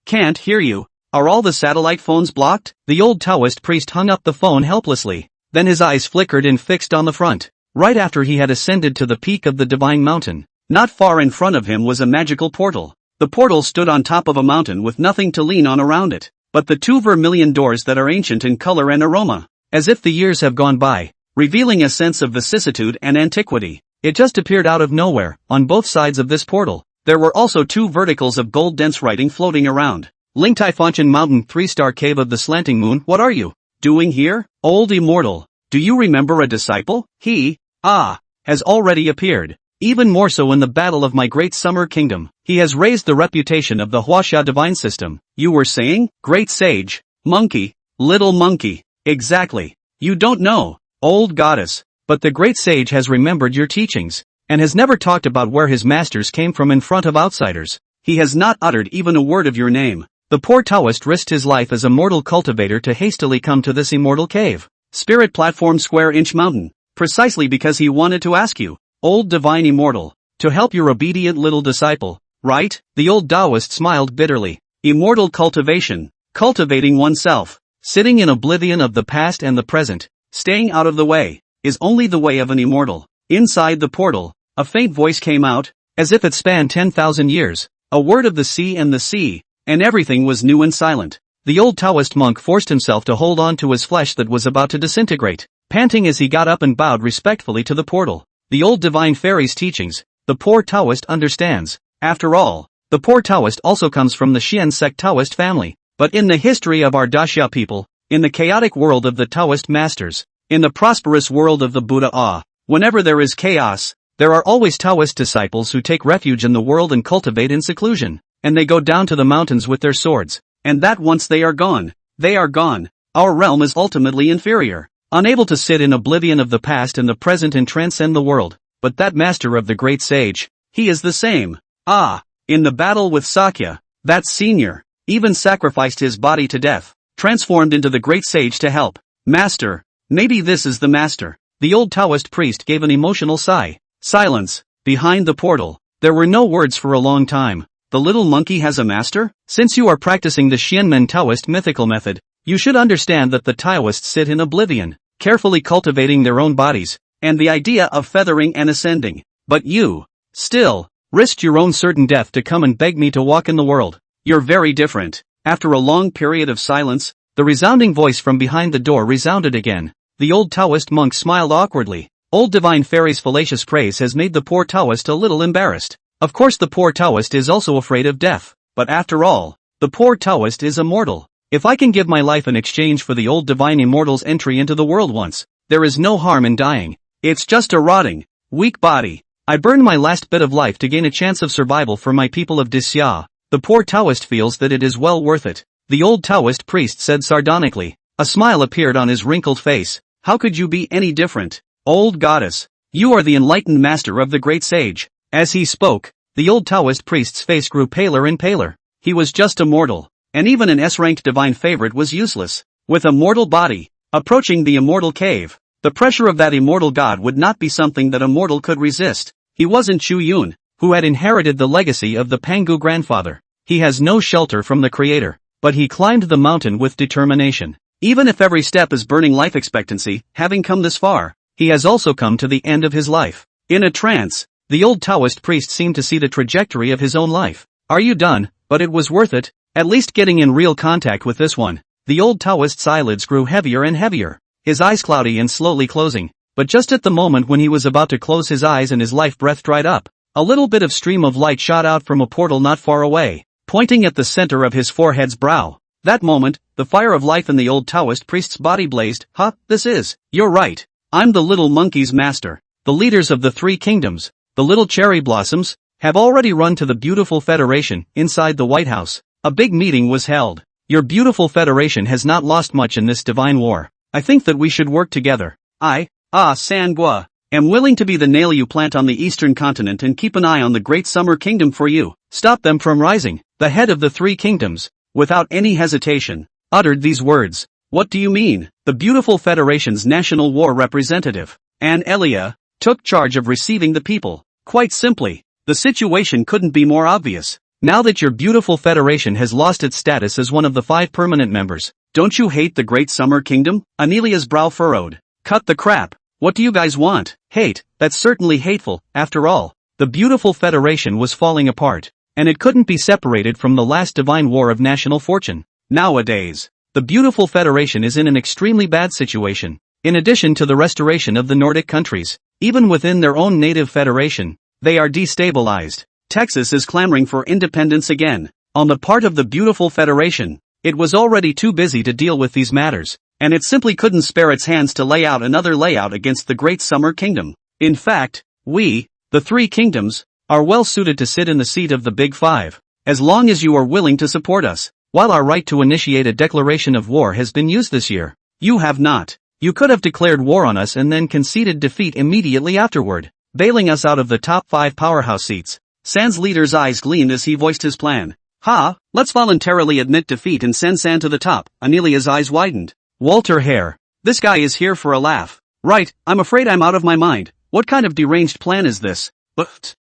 Can't hear you. Are all the satellite phones blocked? The old Taoist priest hung up the phone helplessly. Then his eyes flickered and fixed on the front. Right after he had ascended to the peak of the divine mountain, not far in front of him was a magical portal. The portal stood on top of a mountain with nothing to lean on around it, but the two vermilion doors that are ancient in color and aroma, as if the years have gone by, revealing a sense of vicissitude and antiquity. It just appeared out of nowhere. On both sides of this portal, there were also two verticals of gold dense writing floating around. Lingtai Fonchen Mountain 3-star Cave of the Slanting Moon. What are you doing here, old immortal? Do you remember a disciple? He, has already appeared. Even more so in the battle of my great summer kingdom. He has raised the reputation of the Huaxia divine system. You were saying, great sage, monkey, little monkey. Exactly. You don't know, old goddess. But the great sage has remembered your teachings, and has never talked about where his masters came from in front of outsiders. He has not uttered even a word of your name. The poor Taoist risked his life as a mortal cultivator to hastily come to this immortal cave. Spirit platform square inch mountain. Precisely because he wanted to ask you, old divine immortal, to help your obedient little disciple, right? The old Taoist smiled bitterly. Immortal cultivation, cultivating oneself, sitting in oblivion of the past and the present, staying out of the way, is only the way of an immortal. Inside the portal, a faint voice came out, as if it spanned 10,000 years, a word of the sea, and everything was new and silent. The old Taoist monk forced himself to hold on to his flesh that was about to disintegrate, panting as he got up and bowed respectfully to the portal. The old divine fairy's teachings, the poor Taoist understands. After all, the poor Taoist also comes from the Xian Sect Taoist family. But in the history of our Daxia people, in the chaotic world of the Taoist masters, in the prosperous world of the Buddha, whenever there is chaos, there are always Taoist disciples who take refuge in the world and cultivate in seclusion, and they go down to the mountains with their swords, and that once they are gone, they are gone. Our realm is ultimately inferior, unable to sit in oblivion of the past and the present and transcend the world, but that master of the great sage, he is the same. In the battle with Sakya, that senior, even sacrificed his body to death, transformed into the great sage to help. Master, maybe this is the master. The old Taoist priest gave an emotional sigh. Silence. Behind the portal, there were no words for a long time. The little monkey has a master? Since you are practicing the Xianmen Taoist mythical method, you should understand that the Taoists sit in oblivion, carefully cultivating their own bodies, and the idea of feathering and ascending. But you, still, risked your own certain death to come and beg me to walk in the world. You're very different. After a long period of silence, the resounding voice from behind the door resounded again. The old Taoist monk smiled awkwardly. Old divine fairy's fallacious praise has made the poor Taoist a little embarrassed. Of course the poor Taoist is also afraid of death, but after all, the poor Taoist is immortal. If I can give my life in exchange for the old divine immortal's entry into the world once, there is no harm in dying. It's just a rotting, weak body. I burned my last bit of life to gain a chance of survival for my people of Daxia. The poor Taoist feels that it is well worth it. The old Taoist priest said sardonically. A smile appeared on his wrinkled face. How could you be any different, old goddess? You are the enlightened master of the great sage. As he spoke, the old Taoist priest's face grew paler and paler. He was just a mortal, and even an S-ranked divine favorite was useless. With a mortal body, approaching the immortal cave, the pressure of that immortal god would not be something that a mortal could resist. He wasn't Chu Yun, who had inherited the legacy of the Pangu grandfather. He has no shelter from the creator, but he climbed the mountain with determination. Even if every step is burning life expectancy, having come this far, he has also come to the end of his life. In a trance, the old Taoist priest seemed to see the trajectory of his own life. Are you done? But it was worth it, at least getting in real contact with this one. The old Taoist's eyelids grew heavier and heavier, his eyes cloudy and slowly closing, but just at the moment when he was about to close his eyes and his life breath dried up, a little bit of stream of light shot out from a portal not far away, pointing at the center of his forehead's brow. That moment, the fire of life in the old Taoist priest's body blazed. You're right. I'm the little monkey's master. The leaders of the three kingdoms, the little cherry blossoms, have already run to the beautiful federation inside the White House. A big meeting was held. Your beautiful federation has not lost much in this divine war. I think that we should work together. Sangua, am willing to be the nail you plant on the eastern continent and keep an eye on the Great Summer Kingdom for you. Stop them from rising. The head of the three kingdoms, without any hesitation, uttered these words. What do you mean? The beautiful Federation's National War representative, Anne Elia, took charge of receiving the people. Quite simply, the situation couldn't be more obvious. Now that your beautiful Federation has lost its status as one of the 5 permanent members, don't you hate the Great Summer Kingdom? Anelia's brow furrowed. Cut the crap. What do you guys want? Hate? That's certainly hateful. After all, the beautiful Federation was falling apart, and it couldn't be separated from the last divine war of national fortune. Nowadays, the beautiful Federation is in an extremely bad situation. In addition to the restoration of the Nordic countries, even within their own native federation, they are destabilized. Texas is clamoring for independence again. On the part of the beautiful Federation, it was already too busy to deal with these matters, and it simply couldn't spare its hands to lay out another layout against the Great Summer Kingdom. In fact, we, the 3 kingdoms, are well suited to sit in the seat of the Big 5, as long as you are willing to support us. While our right to initiate a declaration of war has been used this year, you have not. You could have declared war on us and then conceded defeat immediately afterward, bailing us out of the top 5 powerhouse seats. San's leader's eyes gleamed as he voiced his plan. Let's voluntarily admit defeat and send San to the top. Anelia's eyes widened. Walter Hare. This guy is here for a laugh. Right, I'm afraid I'm out of my mind. What kind of deranged plan is this? But,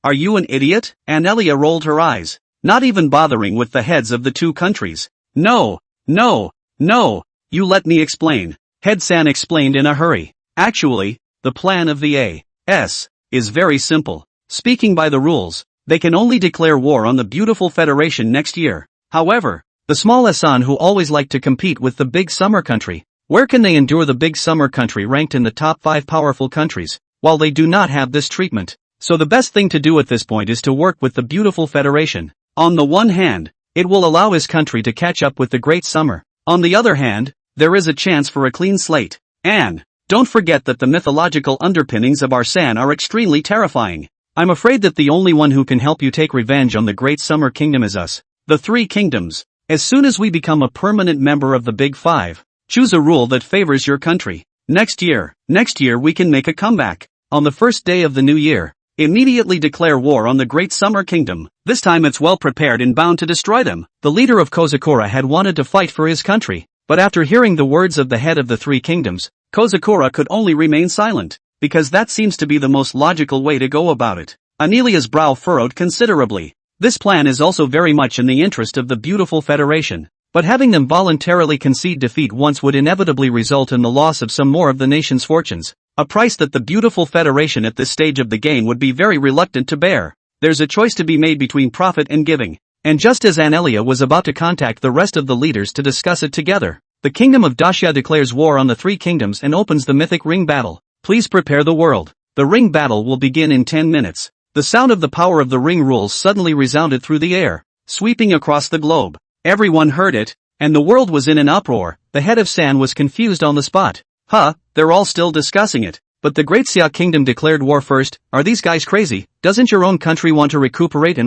are you an idiot? Anelia rolled her eyes, not even bothering with the heads of the 2 countries. No, you let me explain. Head San explained in a hurry. Actually, the plan of the A.S. is very simple. Speaking by the rules, they can only declare war on the beautiful Federation next year. However, the small Asan who always like to compete with the big summer country, where can they endure the big summer country ranked in the top 5 powerful countries, while they do not have this treatment? So the best thing to do at this point is to work with the beautiful Federation. On the one hand, it will allow his country to catch up with the Great Summer. On the other hand, there is a chance for a clean slate. And, don't forget that the mythological underpinnings of our San are extremely terrifying. I'm afraid that the only one who can help you take revenge on the Great Summer Kingdom is us, the 3 kingdoms. As soon as we become a permanent member of the Big 5, choose a rule that favors your country. Next year we can make a comeback. On the first day of the new year, immediately declare war on the Great Summer Kingdom. This time it's well prepared and bound to destroy them. The leader of Kozakura had wanted to fight for his country, but after hearing the words of the head of the 3 kingdoms, Kozakura could only remain silent, because that seems to be the most logical way to go about it. Anelia's brow furrowed considerably. This plan is also very much in the interest of the beautiful Federation, but having them voluntarily concede defeat once would inevitably result in the loss of some more of the nation's fortunes, a price that the beautiful Federation at this stage of the game would be very reluctant to bear. There's a choice to be made between profit and giving. And just as Anelia was about to contact the rest of the leaders to discuss it together, the kingdom of Dacia declares war on the 3 kingdoms and opens the mythic ring battle. Please prepare the world. The ring battle will begin in 10 minutes. The sound of the power of the ring rules suddenly resounded through the air, sweeping across the globe. Everyone heard it, and the world was in an uproar. The head of San was confused on the spot. They're all still discussing it. But the Great Xia Kingdom declared war first. Are these guys crazy? Doesn't your own country want to recuperate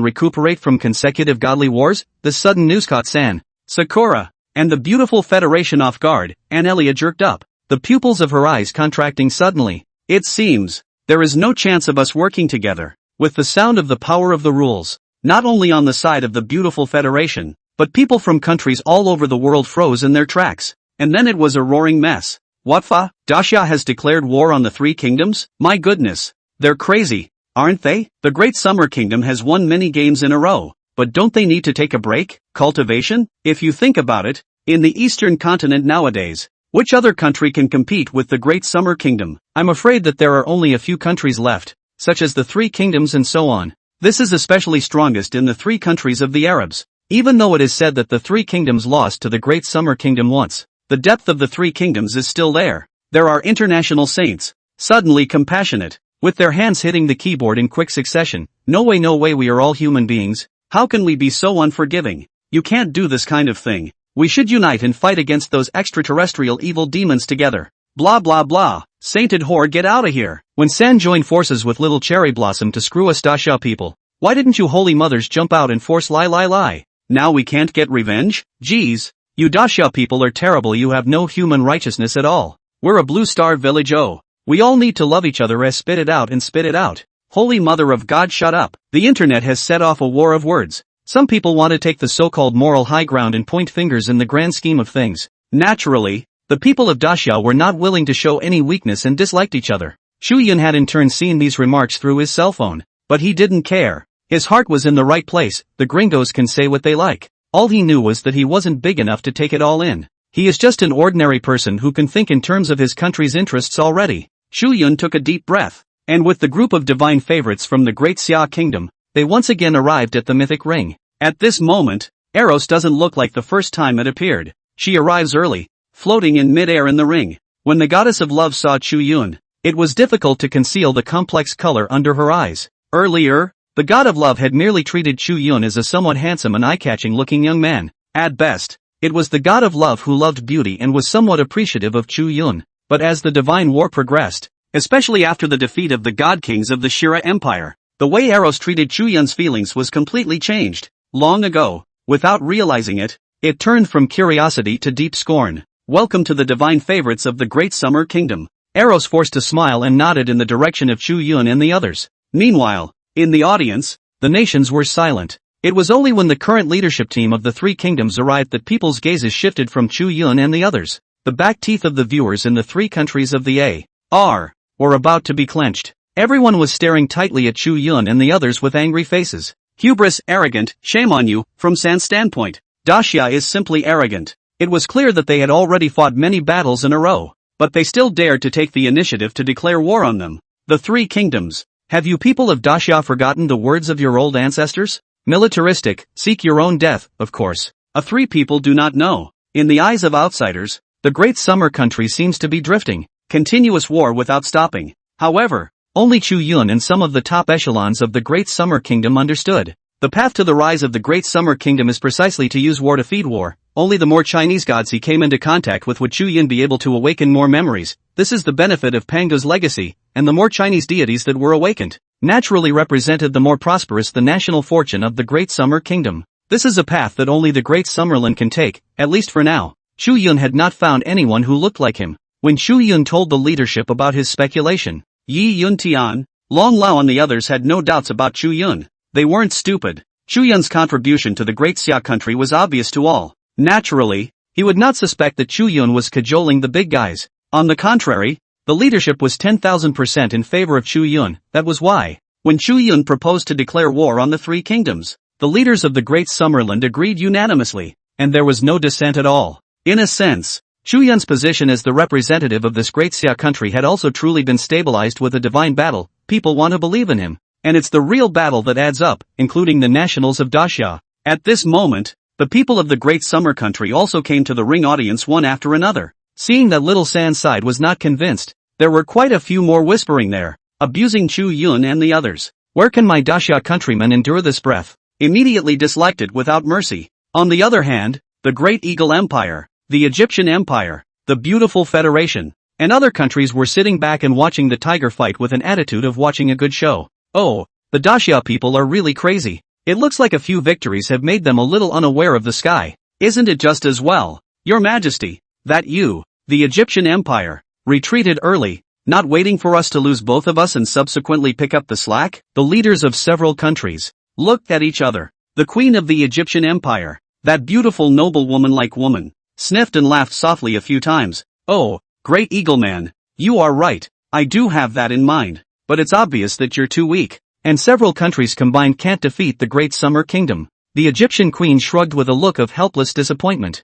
from consecutive godly wars? This sudden news caught San, Sakura, and the beautiful Federation off guard. Anelia jerked up, the pupils of her eyes contracting suddenly. It seems there is no chance of us working together. With the sound of the power of the rules, not only on the side of the beautiful Federation, but people from countries all over the world froze in their tracks. And then it was a roaring mess. What Dacia has declared war on the 3 kingdoms? My goodness. They're crazy, aren't they? The Great Summer Kingdom has won many games in a row, but don't they need to take a break? Cultivation? If you think about it, in the Eastern continent nowadays, which other country can compete with the Great Summer Kingdom? I'm afraid that there are only a few countries left, such as the 3 kingdoms and so on. This is especially strongest in the 3 countries of the Arabs. Even though it is said that the 3 kingdoms lost to the Great Summer Kingdom once, the depth of the 3 kingdoms is still there. There are international saints, suddenly compassionate, with their hands hitting the keyboard in quick succession. No way, we are all human beings. How can we be so unforgiving? You can't do this kind of thing. We should unite and fight against those extraterrestrial evil demons together. Blah blah blah. Sainted horde, get out of here. When San joined forces with Little Cherry Blossom to screw us Dacia people, why didn't you holy mothers jump out and force lie? Now we can't get revenge? Geez. You Daxia people are terrible, you have no human righteousness at all. We're a blue star village, oh. We all need to love each other as spit it out and spit it out. Holy mother of God, shut up. The internet has set off a war of words. Some people want to take the so-called moral high ground and point fingers in the grand scheme of things. Naturally, the people of Daxia were not willing to show any weakness and disliked each other. Chu Yun had in turn seen these remarks through his cell phone, but he didn't care. His heart was in the right place. The gringos can say what they like. All he knew was that he wasn't big enough to take it all in. He is just an ordinary person who can think in terms of his country's interests already. Chu Yun took a deep breath, and with the group of divine favorites from the Great Xia Kingdom, they once again arrived at the mythic ring. At this moment, Eros doesn't look like the first time it appeared. She arrives early, floating in mid-air in the ring. When the goddess of love saw Chu Yun, it was difficult to conceal the complex color under her eyes. Earlier, the god of love had merely treated Chu Yun as a somewhat handsome and eye-catching looking young man. At best, it was the god of love who loved beauty and was somewhat appreciative of Chu Yun. But as the divine war progressed, especially after the defeat of the god kings of the Shira Empire, the way Eros treated Chu Yun's feelings was completely changed. Long ago, without realizing it, it turned from curiosity to deep scorn. Welcome to the divine favorites of the Great Summer Kingdom. Eros forced a smile and nodded in the direction of Chu Yun and the others. Meanwhile, in the audience, the nations were silent. It was only when the current leadership team of the three kingdoms arrived that people's gazes shifted from Chu Yun and the others. The back teeth of the viewers in the three countries of the A.R. were about to be clenched. Everyone was staring tightly at Chu Yun and the others with angry faces. Hubris, arrogant, shame on you. From San's standpoint, Daxia is simply arrogant. It was clear that they had already fought many battles in a row, but they still dared to take the initiative to declare war on them. The three kingdoms. Have you people of Daxia forgotten the words of your old ancestors? Militaristic, seek your own death, of course. A three people do not know. In the eyes of outsiders, the Great Summer Country seems to be drifting. Continuous war without stopping. However, only Chu Yun and some of the top echelons of the Great Summer Kingdom understood. The path to the rise of the Great Summer Kingdom is precisely to use war to feed war. Only the more Chinese gods he came into contact with would Chu Yun be able to awaken more memories. This is the benefit of Pangu's legacy, and the more Chinese deities that were awakened, naturally represented the more prosperous the national fortune of the Great Summer Kingdom. This is a path that only the Great Summerland can take, at least for now. Chu Yun had not found anyone who looked like him. When Chu Yun told the leadership about his speculation, Yi Yun Tian, Long Lao and the others had no doubts about Chu Yun. They weren't stupid. Chu Yun's contribution to the Great Xia country was obvious to all. Naturally, he would not suspect that Chu Yun was cajoling the big guys. On the contrary, the leadership was 10,000% in favor of Chu Yun. That was why, when Chu Yun proposed to declare war on the three kingdoms, the leaders of the Great Summerland agreed unanimously, and there was no dissent at all. In a sense, Chu Yun's position as the representative of this Great Xia country had also truly been stabilized with a divine battle. People want to believe in him, and it's the real battle that adds up, including the nationals of Daxia. At this moment, the people of the Great Summer Country also came to the ring audience one after another. Seeing that Little San's side was not convinced, there were quite a few more whispering there, abusing Chu Yun and the others. Where can my Daxia countrymen endure this breath? Immediately disliked it without mercy. On the other hand, the Great Eagle Empire, the Egyptian Empire, the Beautiful Federation, and other countries were sitting back and watching the tiger fight with an attitude of watching a good show. Oh, the Daxia people are really crazy. It looks like a few victories have made them a little unaware of the sky. Isn't it just as well, Your Majesty, that you, the Egyptian Empire, retreated early, not waiting for us to lose both of us and subsequently pick up the slack? The leaders of several countries looked at each other. The queen of the Egyptian Empire, that beautiful noblewoman-like woman, sniffed and laughed softly a few times. Oh, Great Eagle Man, you are right, I do have that in mind, but it's obvious that you're too weak, and several countries combined can't defeat the Great Summer Kingdom. The Egyptian queen shrugged with a look of helpless disappointment.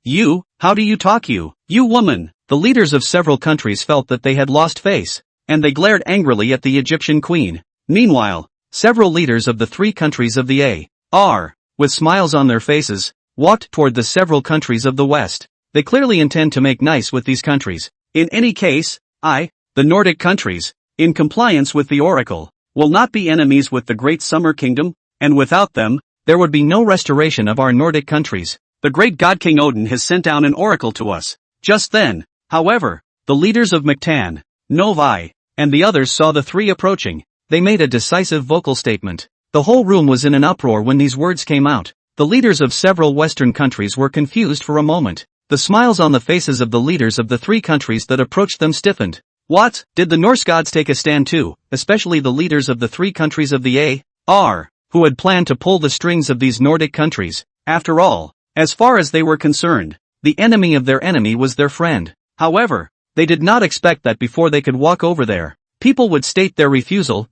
You, how do you talk you woman? The leaders of several countries felt that they had lost face, and they glared angrily at the Egyptian queen. Meanwhile, several leaders of the three countries of the A.R., with smiles on their faces, walked toward the several countries of the West. They clearly intend to make nice with these countries. In any case, the Nordic countries, in compliance with the oracle, will not be enemies with the Great Summer Kingdom, and without them, there would be no restoration of our Nordic countries. The great god King Odin has sent down an oracle to us. Just then, however, the leaders of Mactan, Novi, and the others saw the three approaching. They made a decisive vocal statement. The whole room was in an uproar when these words came out. the leaders of several Western countries were confused for a moment. The smiles on the faces of the leaders of the three countries that approached them stiffened. What? Did the Norse gods take a stand too, especially the leaders of the three countries of the A.R., who had planned to pull the strings of these Nordic countries? After all, as far as they were concerned, the enemy of their enemy was their friend. However, they did not expect that before they could walk over there, people would state their refusal.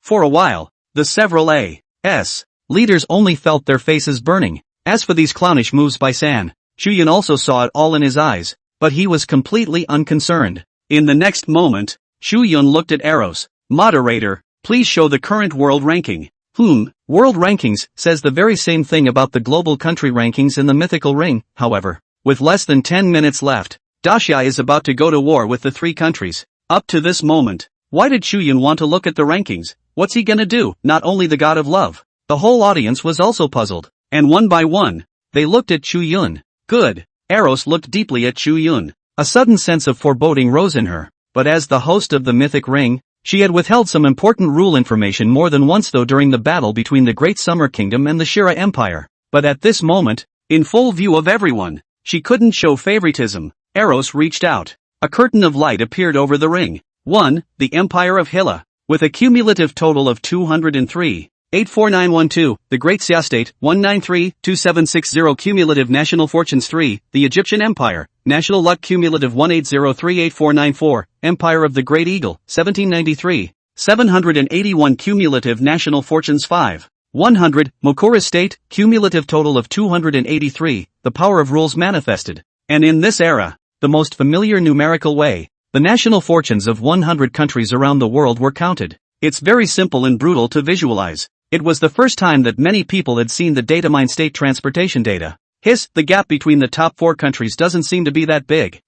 For a while, the several A.S. leaders only felt their faces burning. As for these clownish moves by San, Chu Yun also saw it all in his eyes, but he was completely unconcerned. In the next moment, Chu Yun looked at Eros. Moderator, please show the current world ranking. World rankings says the very same thing about the global country rankings in the mythical ring. However, with less than 10 minutes left, Daxia is about to go to war with the three countries. Up to this moment, why did Chu Yun want to look at the rankings? What's he gonna do? Not only the god of love, the whole audience was also puzzled, and one by one, they looked at Chu Yun. Good. Eros looked deeply at Chu Yun. A sudden sense of foreboding rose in her, but as the host of the mythic ring, she had withheld some important rule information more than once though during the battle between the Great Summer Kingdom and the Shira Empire. But at this moment, in full view of everyone, she couldn't show favoritism. Eros reached out. A curtain of light appeared over the ring. 1. The Empire of Hilla. With a cumulative total of 203. 84912, the Great Xia State, 193-2760 cumulative national fortunes 3, the Egyptian Empire, national luck cumulative 18038494, Empire of the Great Eagle, 1793, 781 cumulative national fortunes 5, 100, Mokura State, cumulative total of 283, the power of rules manifested. And in this era, the most familiar numerical way, the national fortunes of 100 countries around the world were counted. It's very simple and brutal to visualize. It was the first time that many people had seen the datamine state transportation data. The gap between the top 4 countries doesn't seem to be that big.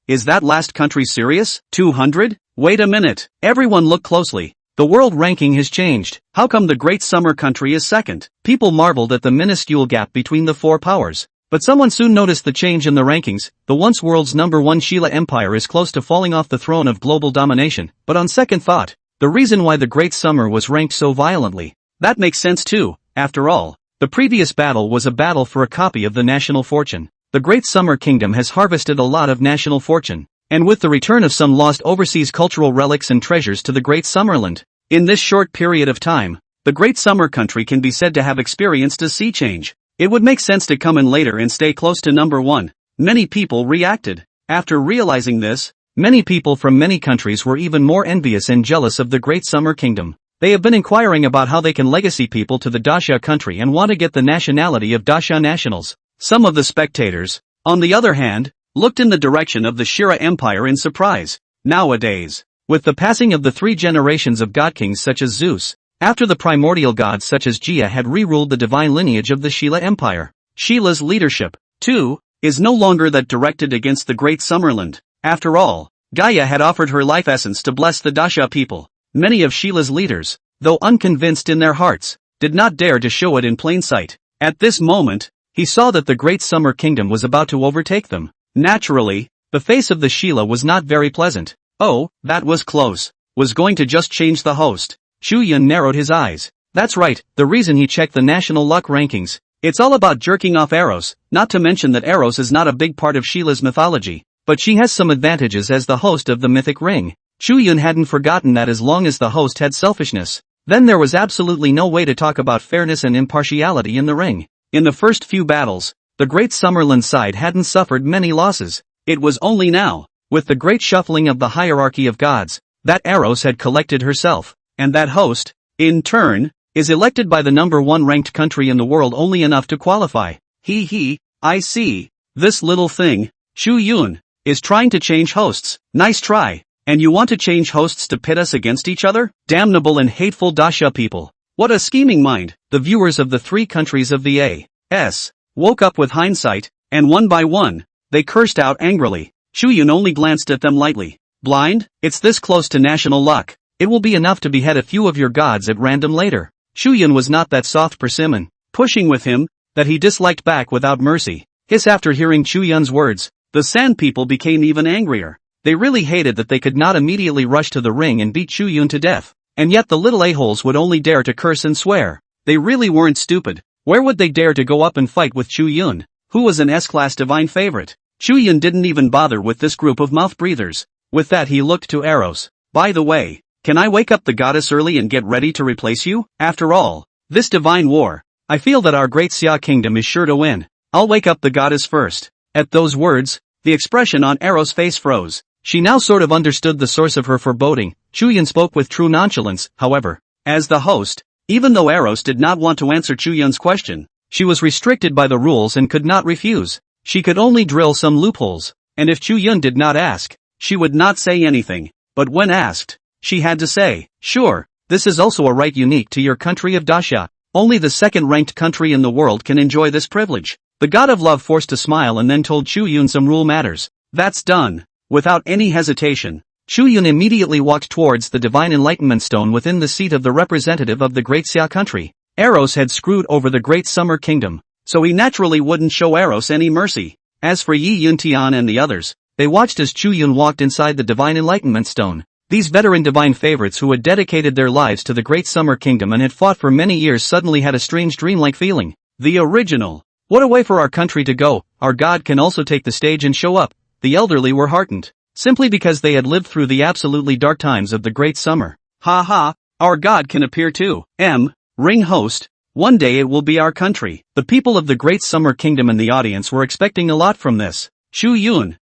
Is that last country serious? 200? Wait a minute. Everyone look closely. The world ranking has changed. How come the Great Summer country is second? People marveled at the minuscule gap between the 4 powers. But someone soon noticed the change in the rankings. The once world's #1 Sheila Empire is close to falling off the throne of global domination. But on second thought, the reason why the Great Summer was ranked so violently, that makes sense too. After all, the previous battle was a battle for a copy of the national fortune. The Great Summer Kingdom has harvested a lot of national fortune, and with the return of some lost overseas cultural relics and treasures to the Great Summerland, in this short period of time, the Great Summer country can be said to have experienced a sea change. It would make sense to come in later and stay close to #1. Many people reacted. After realizing this, many people from many countries were even more envious and jealous of the Great Summer Kingdom. They have been inquiring about how they can legacy people to the Daxia country and want to get the nationality of Daxia nationals. Some of the spectators, on the other hand, looked in the direction of the Shira Empire in surprise. Nowadays, with the passing of the 3 generations of god kings such as Zeus, after the primordial gods such as Gaia had re-ruled the divine lineage of the Sheila Empire, Sheila's leadership, too, is no longer that directed against the Great Summerland. After all, Gaia had offered her life essence to bless the Daxia people. Many of Sheila's leaders, though unconvinced in their hearts, did not dare to show it in plain sight. At this moment, he saw that the Great Summer Kingdom was about to overtake them. Naturally, the face of the Sheila was not very pleasant. Oh, that was close. Was going to just change the host. Chu Yun narrowed his eyes. That's right, the reason he checked the national luck rankings. It's all about jerking off Eros, not to mention that Eros is not a big part of Sheila's mythology, but she has some advantages as the host of the mythic ring. Chu Yun hadn't forgotten that as long as the host had selfishness, then there was absolutely no way to talk about fairness and impartiality in the ring. In the first few battles, the Great Summerland side hadn't suffered many losses. It was only now, with the great shuffling of the hierarchy of gods, that Eros had collected herself, and that host, in turn, is elected by the #1 ranked country in the world only enough to qualify. I see. This little thing, Chu Yun, is trying to change hosts. Nice try. And you want to change hosts to pit us against each other? Damnable and hateful Daxia people. What a scheming mind. The viewers of the 3 countries of the A.S. woke up with hindsight, and one by one, they cursed out angrily. Chu Yun only glanced at them lightly. Blind? It's this close to national luck. It will be enough to behead a few of your gods at random later. Chu Yun was not that soft persimmon, pushing with him, that he disliked back without mercy. After hearing Chu Yun's words, the Sand people became even angrier. They really hated that they could not immediately rush to the ring and beat Chu Yun to death. And yet the little a-holes would only dare to curse and swear. They really weren't stupid. Where would they dare to go up and fight with Chu Yun, who was an S-class divine favorite? Chu Yun didn't even bother with this group of mouth breathers. With that he looked to Eros. By the way, can I wake up the goddess early and get ready to replace you? After all, this divine war, I feel that our great Xia kingdom is sure to win. I'll wake up the goddess first. At those words, the expression on Eros' face froze. She now sort of understood the source of her foreboding. Chu Yun spoke with true nonchalance, however. As the host, even though Eros did not want to answer Chu Yun's question, she was restricted by the rules and could not refuse. She could only drill some loopholes, and if Chu Yun did not ask, she would not say anything. But when asked, she had to say, sure, this is also a right unique to your country of Daxia. Only the second-ranked country in the world can enjoy this privilege. The god of love forced a smile and then told Chu Yun some rule matters. That's done. Without any hesitation, Chu Yun immediately walked towards the divine enlightenment stone within the seat of the representative of the great Xia country. Eros had screwed over the great summer kingdom, so he naturally wouldn't show Eros any mercy. As for Yi Yuntian and the others, they watched as Chu Yun walked inside the divine enlightenment stone. These veteran divine favorites who had dedicated their lives to the great summer kingdom and had fought for many years suddenly had a strange dreamlike feeling. The original. What a way for our country to go, our god can also take the stage and show up. The elderly were heartened, simply because they had lived through the absolutely dark times of the great summer. Ha ha, our god can appear too. Ring host, one day it will be our country. The people of the great summer kingdom and the audience were expecting a lot from this. Chu Yun,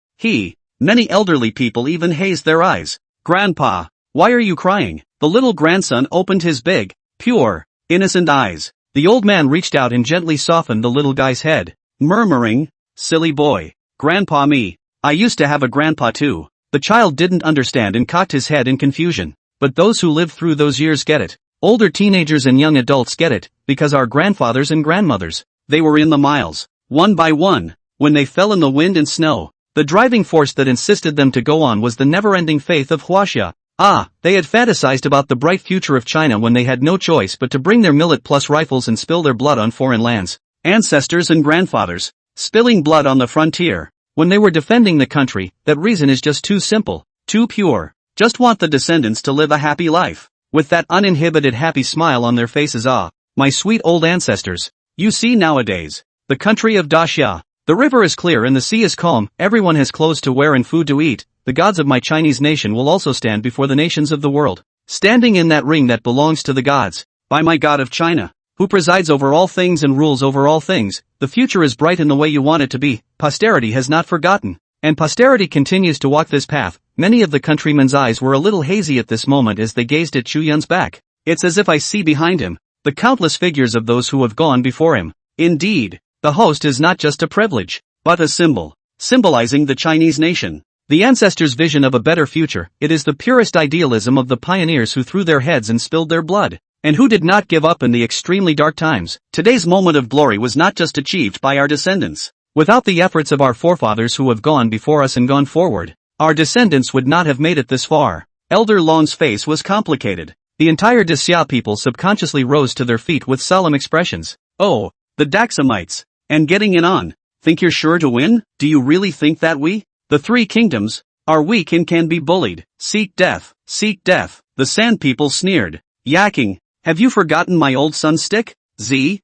many elderly people even hazed their eyes. Grandpa, why are you crying? The little grandson opened his big, pure, innocent eyes. The old man reached out and gently softened the little guy's head, murmuring, silly boy. Grandpa me, I used to have a grandpa too. The child didn't understand and cocked his head in confusion. But those who lived through those years get it. Older teenagers and young adults get it, because our grandfathers and grandmothers, they were in the miles, one by one, when they fell in the wind and snow. The driving force that insisted them to go on was the never-ending faith of Huaxia. They had fantasized about the bright future of China when they had no choice but to bring their millet-plus rifles and spill their blood on foreign lands. Ancestors and grandfathers, spilling blood on the frontier. When they were defending the country, that reason is just too simple, too pure. Just want the descendants to live a happy life. With that uninhibited happy smile on their faces. My sweet old ancestors. You see nowadays, the country of Daxia. The river is clear and the sea is calm, everyone has clothes to wear and food to eat. The gods of my Chinese nation will also stand before the nations of the world. Standing in that ring that belongs to the gods. By my god of China, who presides over all things and rules over all things, the future is bright in the way you want it to be. Posterity has not forgotten. And posterity continues to walk this path. Many of the countrymen's eyes were a little hazy at this moment as they gazed at Chu Yun's back. It's as if I see behind him the countless figures of those who have gone before him. Indeed, the host is not just a privilege, but a symbol, symbolizing the Chinese nation. The ancestors' vision of a better future. It is the purest idealism of the pioneers who threw their heads and spilled their blood, and who did not give up in the extremely dark times. Today's moment of glory was not just achieved by our descendants. Without the efforts of our forefathers who have gone before us and gone forward, our descendants would not have made it this far. Elder Long's face was complicated. The entire Daxia people subconsciously rose to their feet with solemn expressions. Oh, the Daxamites. And getting in on. Think you're sure to win? Do you really think that we, the three kingdoms, are weak and can be bullied? Seek death, seek death. The sand people sneered, yakking. Have you forgotten my old sun stick?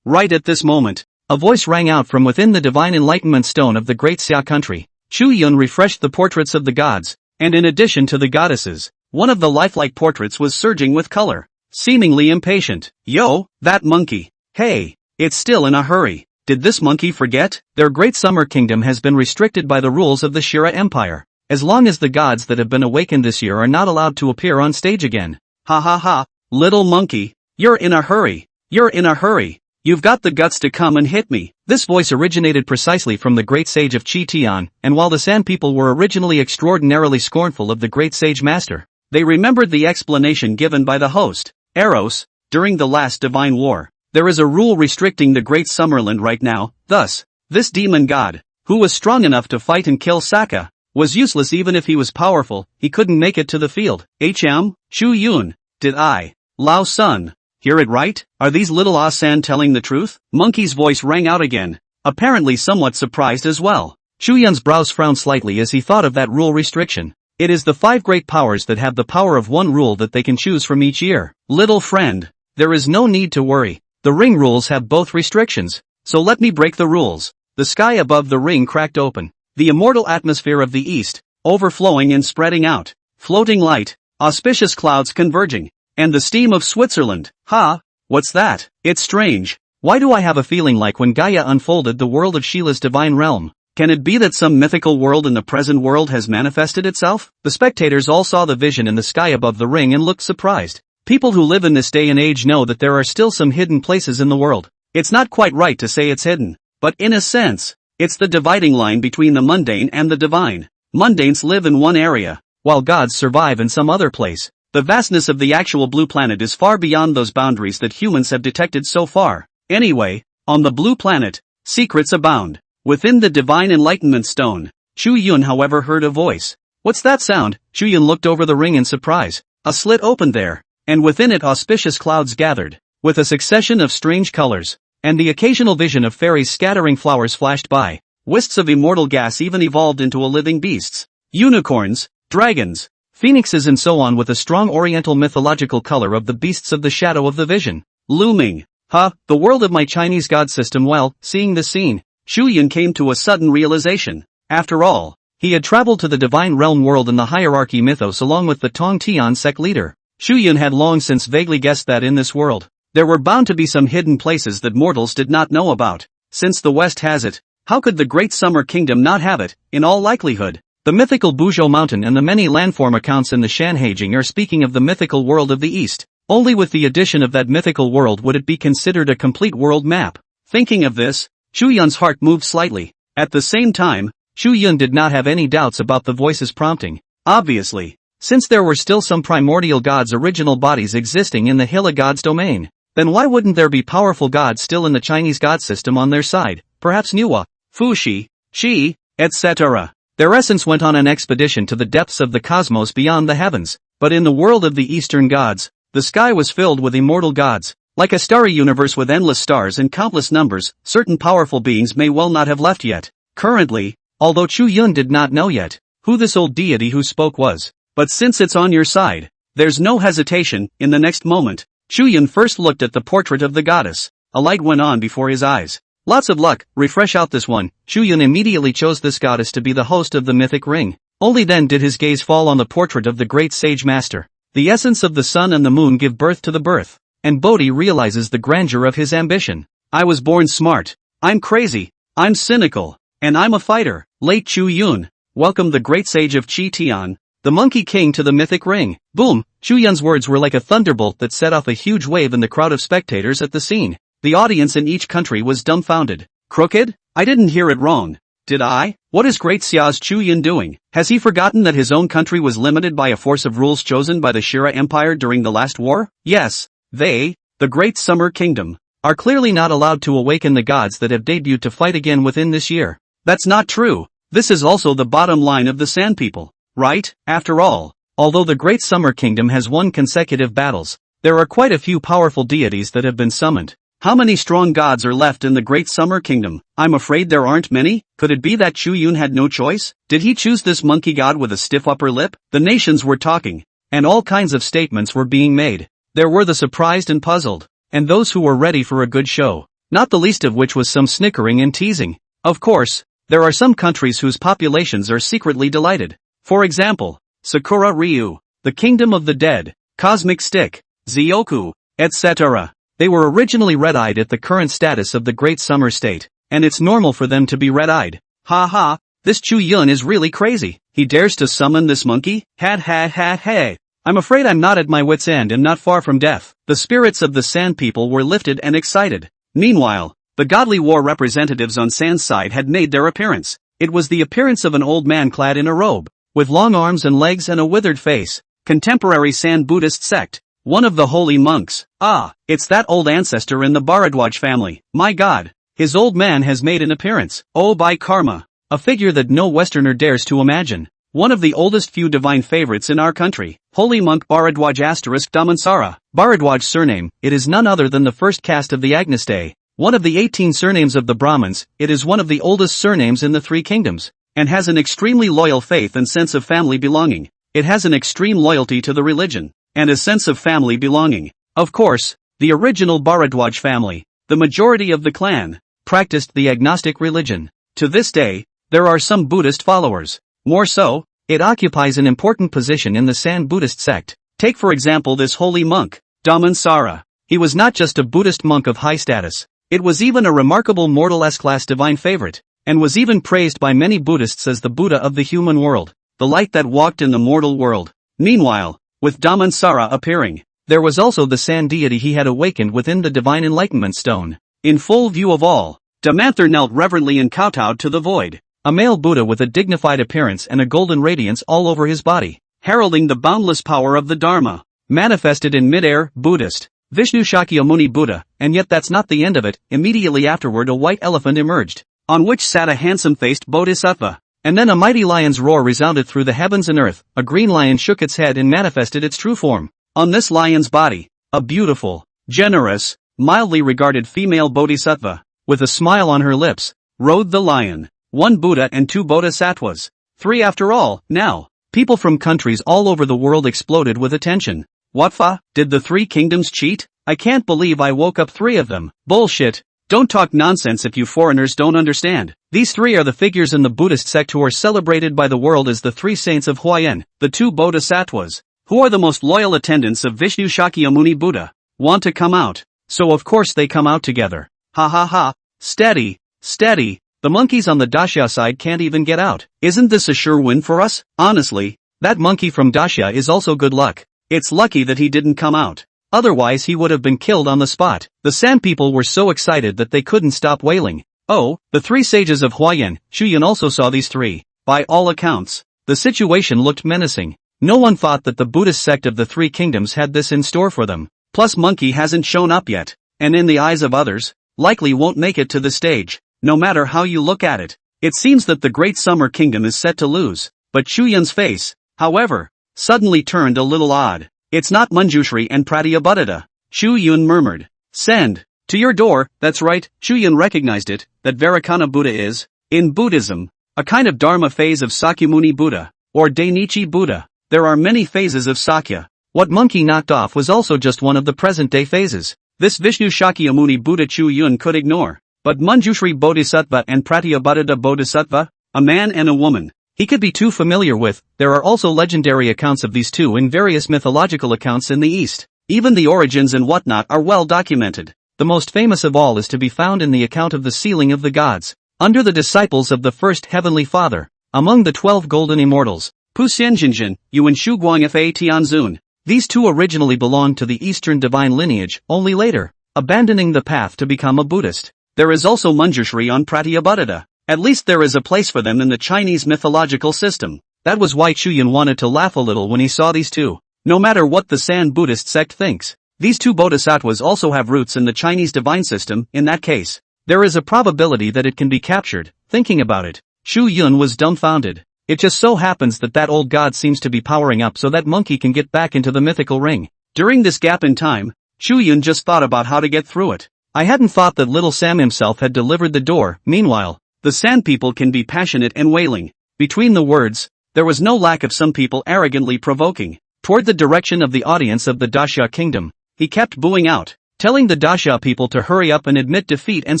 Right at this moment, a voice rang out from within the divine enlightenment stone of the great Xia country. Chu Yun refreshed the portraits of the gods, and in addition to the goddesses, one of the lifelike portraits was surging with color, seemingly impatient. Yo, that monkey. Hey, it's still in a hurry. Did this monkey forget? Their great summer kingdom has been restricted by the rules of the Shira Empire. As long as the gods that have been awakened this year are not allowed to appear on stage again. Ha ha ha, little monkey, you're in a hurry. You're in a hurry. You've got the guts to come and hit me. This voice originated precisely from the great sage of Qi Tian, and while the Sand people were originally extraordinarily scornful of the great sage master, they remembered the explanation given by the host, Eros, during the last divine war. There is a rule restricting the great Summerland right now. Thus, this demon god, who was strong enough to fight and kill Saka, was useless even if he was powerful. He couldn't make it to the field. Chu Yun, did I, Lao Sun, hear it right? Are these little Asan telling the truth? Monkey's voice rang out again, apparently somewhat surprised as well. Chu Yun's brows frowned slightly as he thought of that rule restriction. It is the 5 great powers that have the power of one rule that they can choose from each year. Little friend, there is no need to worry. The ring rules have both restrictions, so let me break the rules. The sky above the ring cracked open. The immortal atmosphere of the east, overflowing and spreading out. Floating light, auspicious clouds converging. And the steam of Switzerland. Ha! What's that? It's strange. Why do I have a feeling like when Gaia unfolded the world of Sheila's divine realm? Can it be that some mythical world in the present world has manifested itself? The spectators all saw the vision in the sky above the ring and looked surprised. People who live in this day and age know that there are still some hidden places in the world. It's not quite right to say it's hidden, but in a sense, it's the dividing line between the mundane and the divine. Mundanes live in one area, while gods survive in some other place. The vastness of the actual blue planet is far beyond those boundaries that humans have detected so far. Anyway, on the blue planet, secrets abound. Within the divine enlightenment stone, Chu Yun however heard a voice. What's that sound? Chu Yun looked over the ring in surprise. A slit opened there, and within it auspicious clouds gathered, with a succession of strange colors, and the occasional vision of fairies scattering flowers flashed by. Wisps of immortal gas even evolved into a living beasts. Unicorns, dragons, phoenixes and so on, with a strong oriental mythological color of the beasts of the shadow of the vision. Looming. The world of my Chinese god system. Well, seeing this scene, Chu Yun came to a sudden realization. After all, he had traveled to the divine realm world in the hierarchy mythos along with the Tongan sect leader. Chu Yun had long since vaguely guessed that in this world, there were bound to be some hidden places that mortals did not know about. Since the West has it, how could the Great Summer Kingdom not have it? In all likelihood, the mythical Buzhou Mountain and the many landform accounts in the Shanhaijing are speaking of the mythical world of the East. Only with the addition of that mythical world would it be considered a complete world map. Thinking of this, Chu Yun's heart moved slightly. At the same time, Chu Yun did not have any doubts about the voice's prompting. Obviously, since there were still some primordial gods' original bodies existing in the Hilla gods' domain, then why wouldn't there be powerful gods still in the Chinese god system on their side? Perhaps Nuwa, Fuxi, Qi, etc. Their essence went on an expedition to the depths of the cosmos beyond the heavens. But in the world of the Eastern gods, the sky was filled with immortal gods. Like a starry universe with endless stars and countless numbers, certain powerful beings may well not have left yet. Currently, although Chu Yun did not know yet who this old deity who spoke was. But since it's on your side, there's no hesitation. In the next moment, Chu Yun first looked at the portrait of the goddess. A light went on before his eyes. Lots of luck, refresh out this one. Chu Yun immediately chose this goddess to be the host of the mythic ring. Only then did his gaze fall on the portrait of the great sage master. The essence of the sun and the moon give birth to the birth, and Bodhi realizes the grandeur of his ambition. I was born smart. I'm crazy. I'm cynical. And I'm a fighter. Late Chu Yun welcomed the great sage of Qi Tian, the monkey king, to the mythic ring. Boom! Chu Yun's words were like a thunderbolt that set off a huge wave in the crowd of spectators at the scene. The audience in each country was dumbfounded. Crooked? I didn't hear it wrong. Did I? What is Great Xia's Chu Yun doing? Has he forgotten that his own country was limited by a force of rules chosen by the Shira Empire during the last war? Yes, they, the Great Summer Kingdom, are clearly not allowed to awaken the gods that have debuted to fight again within this year. That's not true. This is also the bottom line of the Sand People, right? After all, although the Great Summer Kingdom has won consecutive battles, there are quite a few powerful deities that have been summoned. How many strong gods are left in the Great Summer Kingdom? I'm afraid there aren't many. Could it be that Chu Yun had no choice? Did he choose this monkey god with a stiff upper lip? The nations were talking, and all kinds of statements were being made. There were the surprised and puzzled, and those who were ready for a good show, not the least of which was some snickering and teasing. Of course, there are some countries whose populations are secretly delighted. For example, Sakura Ryu, the Kingdom of the Dead, Cosmic Stick, Zioku, etc. They were originally red-eyed at the current status of the Great Summer State, and it's normal for them to be red-eyed. Ha ha, this Chu Yun is really crazy. He dares to summon this monkey? Had ha ha ha. I'm afraid I'm not at my wit's end and not far from death. The spirits of the Sand People were lifted and excited. Meanwhile, the godly war representatives on Sand's side had made their appearance. It was the appearance of an old man clad in a robe, with long arms and legs and a withered face. Contemporary Sand Buddhist sect. One of the holy monks. Ah, it's that old ancestor in the Bharadwaj family. My god, his old man has made an appearance. Oh, by karma. A figure that no Westerner dares to imagine. One of the oldest few divine favorites in our country. Holy monk Bharadwaj * Damansara. Bharadwaj surname, it is none other than the first caste of the Agnistae. One of the 18 surnames of the Brahmins, it is one of the oldest surnames in the three kingdoms, and has an extremely loyal faith and sense of family belonging. It has an extreme loyalty to the religion, and a sense of family belonging. Of course, the original Bharadwaj family, the majority of the clan, practiced the agnostic religion. To this day, there are some Buddhist followers. More so, it occupies an important position in the San Buddhist sect. Take for example this holy monk, Dhammansara. He was not just a Buddhist monk of high status, it was even a remarkable mortal S-class divine favorite, and was even praised by many Buddhists as the Buddha of the human world, the light that walked in the mortal world. Meanwhile, with Dhammansara appearing, there was also the San deity he had awakened within the divine enlightenment stone. In full view of all, Dhammanthar knelt reverently and kowtowed to the void. A male Buddha with a dignified appearance and a golden radiance all over his body, heralding the boundless power of the Dharma, manifested in mid-air, Buddhist, Vishnu Shakyamuni Buddha, and yet that's not the end of it. Immediately afterward a white elephant emerged, on which sat a handsome-faced bodhisattva, and then a mighty lion's roar resounded through the heavens and earth. A green lion shook its head and manifested its true form. On this lion's body, a beautiful, generous, mildly regarded female bodhisattva, with a smile on her lips, rode the lion. 1 Buddha and 2 bodhisattvas. 3 after all. Now, people from countries all over the world exploded with attention. What fa? Did the 3 kingdoms cheat? I can't believe I woke up 3 of them. Bullshit. Don't talk nonsense if you foreigners don't understand. These 3 are the figures in the Buddhist sect who are celebrated by the world as the 3 saints of Huayan, the 2 bodhisattvas, who are the most loyal attendants of Vishnu Shakyamuni Buddha. Want to come out? So of course they come out together. Ha ha ha. Steady, steady. The monkeys on the Daxia side can't even get out. Isn't this a sure win for us? Honestly, that monkey from Daxia is also good luck. It's lucky that he didn't come out. Otherwise he would have been killed on the spot. The San people were so excited that they couldn't stop wailing. Oh, the 3 sages of Huayan, Chu Yun also saw these 3. By all accounts, the situation looked menacing. No one thought that the Buddhist sect of the 3 kingdoms had this in store for them. Plus monkey hasn't shown up yet, and in the eyes of others, likely won't make it to the stage. No matter how you look at it, it seems that the Great Summer Kingdom is set to lose. But Chu Yun's face, however, suddenly turned a little odd. It's not Manjushri and Pratyabhadita, Chu Yun murmured. Send to your door. That's right, Chu Yun recognized it, that Vairocana Buddha is, in Buddhism, a kind of Dharma phase of Sakyamuni Buddha, or Dainichi Buddha. There are many phases of Sakya. What monkey knocked off was also just one of the present-day phases. This Vishnu Shakyamuni Buddha Chu Yun could ignore. But Manjushri Bodhisattva and Pratyabhadita Bodhisattva, a man and a woman, he could be too familiar with. There are also legendary accounts of these 2 in various mythological accounts in the East. Even the origins and whatnot are well documented. The most famous of all is to be found in the account of the sealing of the gods, under the disciples of the first Heavenly Father, among the 12 golden immortals, Pu Xianjinjin, Yuan Shuguang Fa Tianzun. These 2 originally belonged to the Eastern divine lineage, only later, abandoning the path to become a Buddhist. There is also Manjushri on Pratyabhadita. At least there is a place for them in the Chinese mythological system. That was why Chu Yun wanted to laugh a little when he saw these 2. No matter what the San Buddhist sect thinks, these 2 bodhisattvas also have roots in the Chinese divine system. In that case, there is a probability that it can be captured. Thinking about it, Chu Yun was dumbfounded. It just so happens that that old god seems to be powering up so that monkey can get back into the mythical ring. During this gap in time, Chu Yun just thought about how to get through it. I hadn't thought that little Sam himself had delivered the door. Meanwhile, the San people can be passionate and wailing. Between the words, there was no lack of some people arrogantly provoking. Toward the direction of the audience of the Daxia kingdom, he kept booing out, telling the Daxia people to hurry up and admit defeat and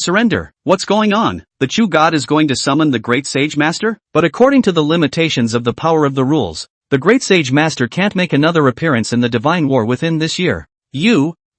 surrender. What's going on? The Chu god is going to summon the great sage master? But according to the limitations of the power of the rules, the great sage master can't make another appearance in the divine war within this year.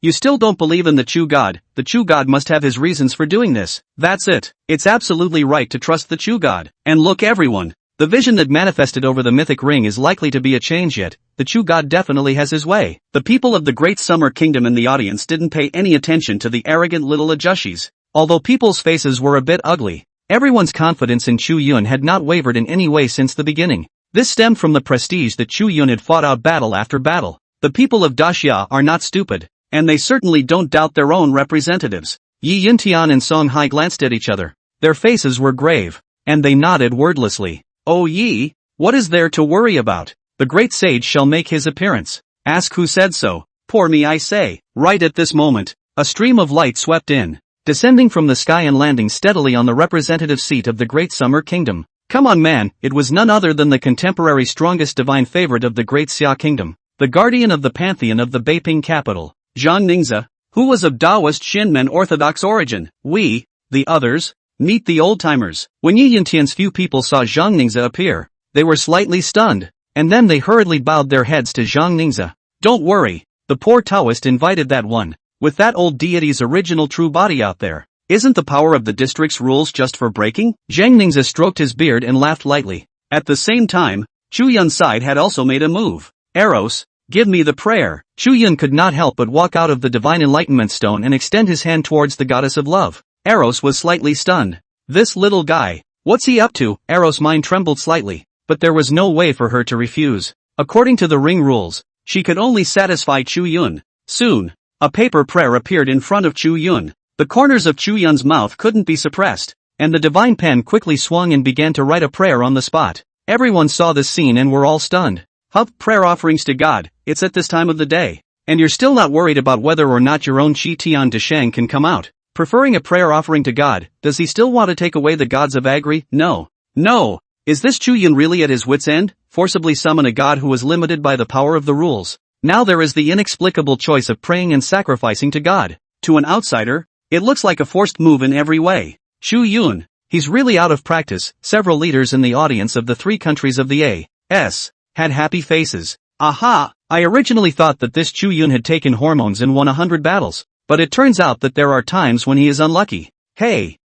You still don't believe in the Chu god? The Chu god must have his reasons for doing this. That's it. It's absolutely right to trust the Chu god. And look everyone, the vision that manifested over the mythic ring is likely to be a change yet. The Chu god definitely has his way. The people of the Great Summer Kingdom in the audience didn't pay any attention to the arrogant little ajushis. Although people's faces were a bit ugly, everyone's confidence in Chu Yun had not wavered in any way since the beginning. This stemmed from the prestige that Chu Yun had fought out battle after battle. The people of Daxia are not stupid, and they certainly don't doubt their own representatives. Yi Yintian and Song Hai glanced at each other. Their faces were grave, and they nodded wordlessly. Oh Yi, what is there to worry about? The great sage shall make his appearance. Ask who said so. Poor me I say. Right at this moment, a stream of light swept in, descending from the sky and landing steadily on the representative seat of the Great Summer Kingdom. Come on man, it was none other than the contemporary strongest divine favorite of the Great Xia Kingdom, the guardian of the pantheon of the Beiping capital, Zhang Ningzi. who was of Taoist Shinmen Orthodox origin. We, the others, meet the old-timers. When Yi Yuntian's few people saw Zhang Ningzi appear, they were slightly stunned, and then they hurriedly bowed their heads to Zhang Ningzi. Don't worry, the poor Taoist invited that one, with that old deity's original true body out there. Isn't the power of the district's rules just for breaking? Zhang Ningzi stroked his beard and laughed lightly. At the same time, Chu Yun's side had also made a move. Eros, give me the prayer. Chu Yun could not help but walk out of the divine enlightenment stone and extend his hand towards the goddess of love. Eros was slightly stunned. This little guy, what's he up to? Eros' mind trembled slightly, but there was no way for her to refuse. According to the ring rules, she could only satisfy Chu Yun. Soon, a paper prayer appeared in front of Chu Yun. The corners of Chu Yun's mouth couldn't be suppressed, and the divine pen quickly swung and began to write a prayer on the spot. Everyone saw this scene and were all stunned. Hup, prayer offerings to God, it's at this time of the day. And you're still not worried about whether or not your own Qi Tian de Shang can come out. Preferring a prayer offering to God, does he still want to take away the gods of Agri? No. No. Is this Chu Yun really at his wit's end? Forcibly summon a god who was limited by the power of the rules. Now there is the inexplicable choice of praying and sacrificing to God. To an outsider, it looks like a forced move in every way. Chu Yun, he's really out of practice. Several leaders in the audience of the 3 countries of the A.S. had happy faces. Aha, I originally thought that this Chu Yun had taken hormones and won 100 battles, but it turns out that there are times when he is unlucky. Hey,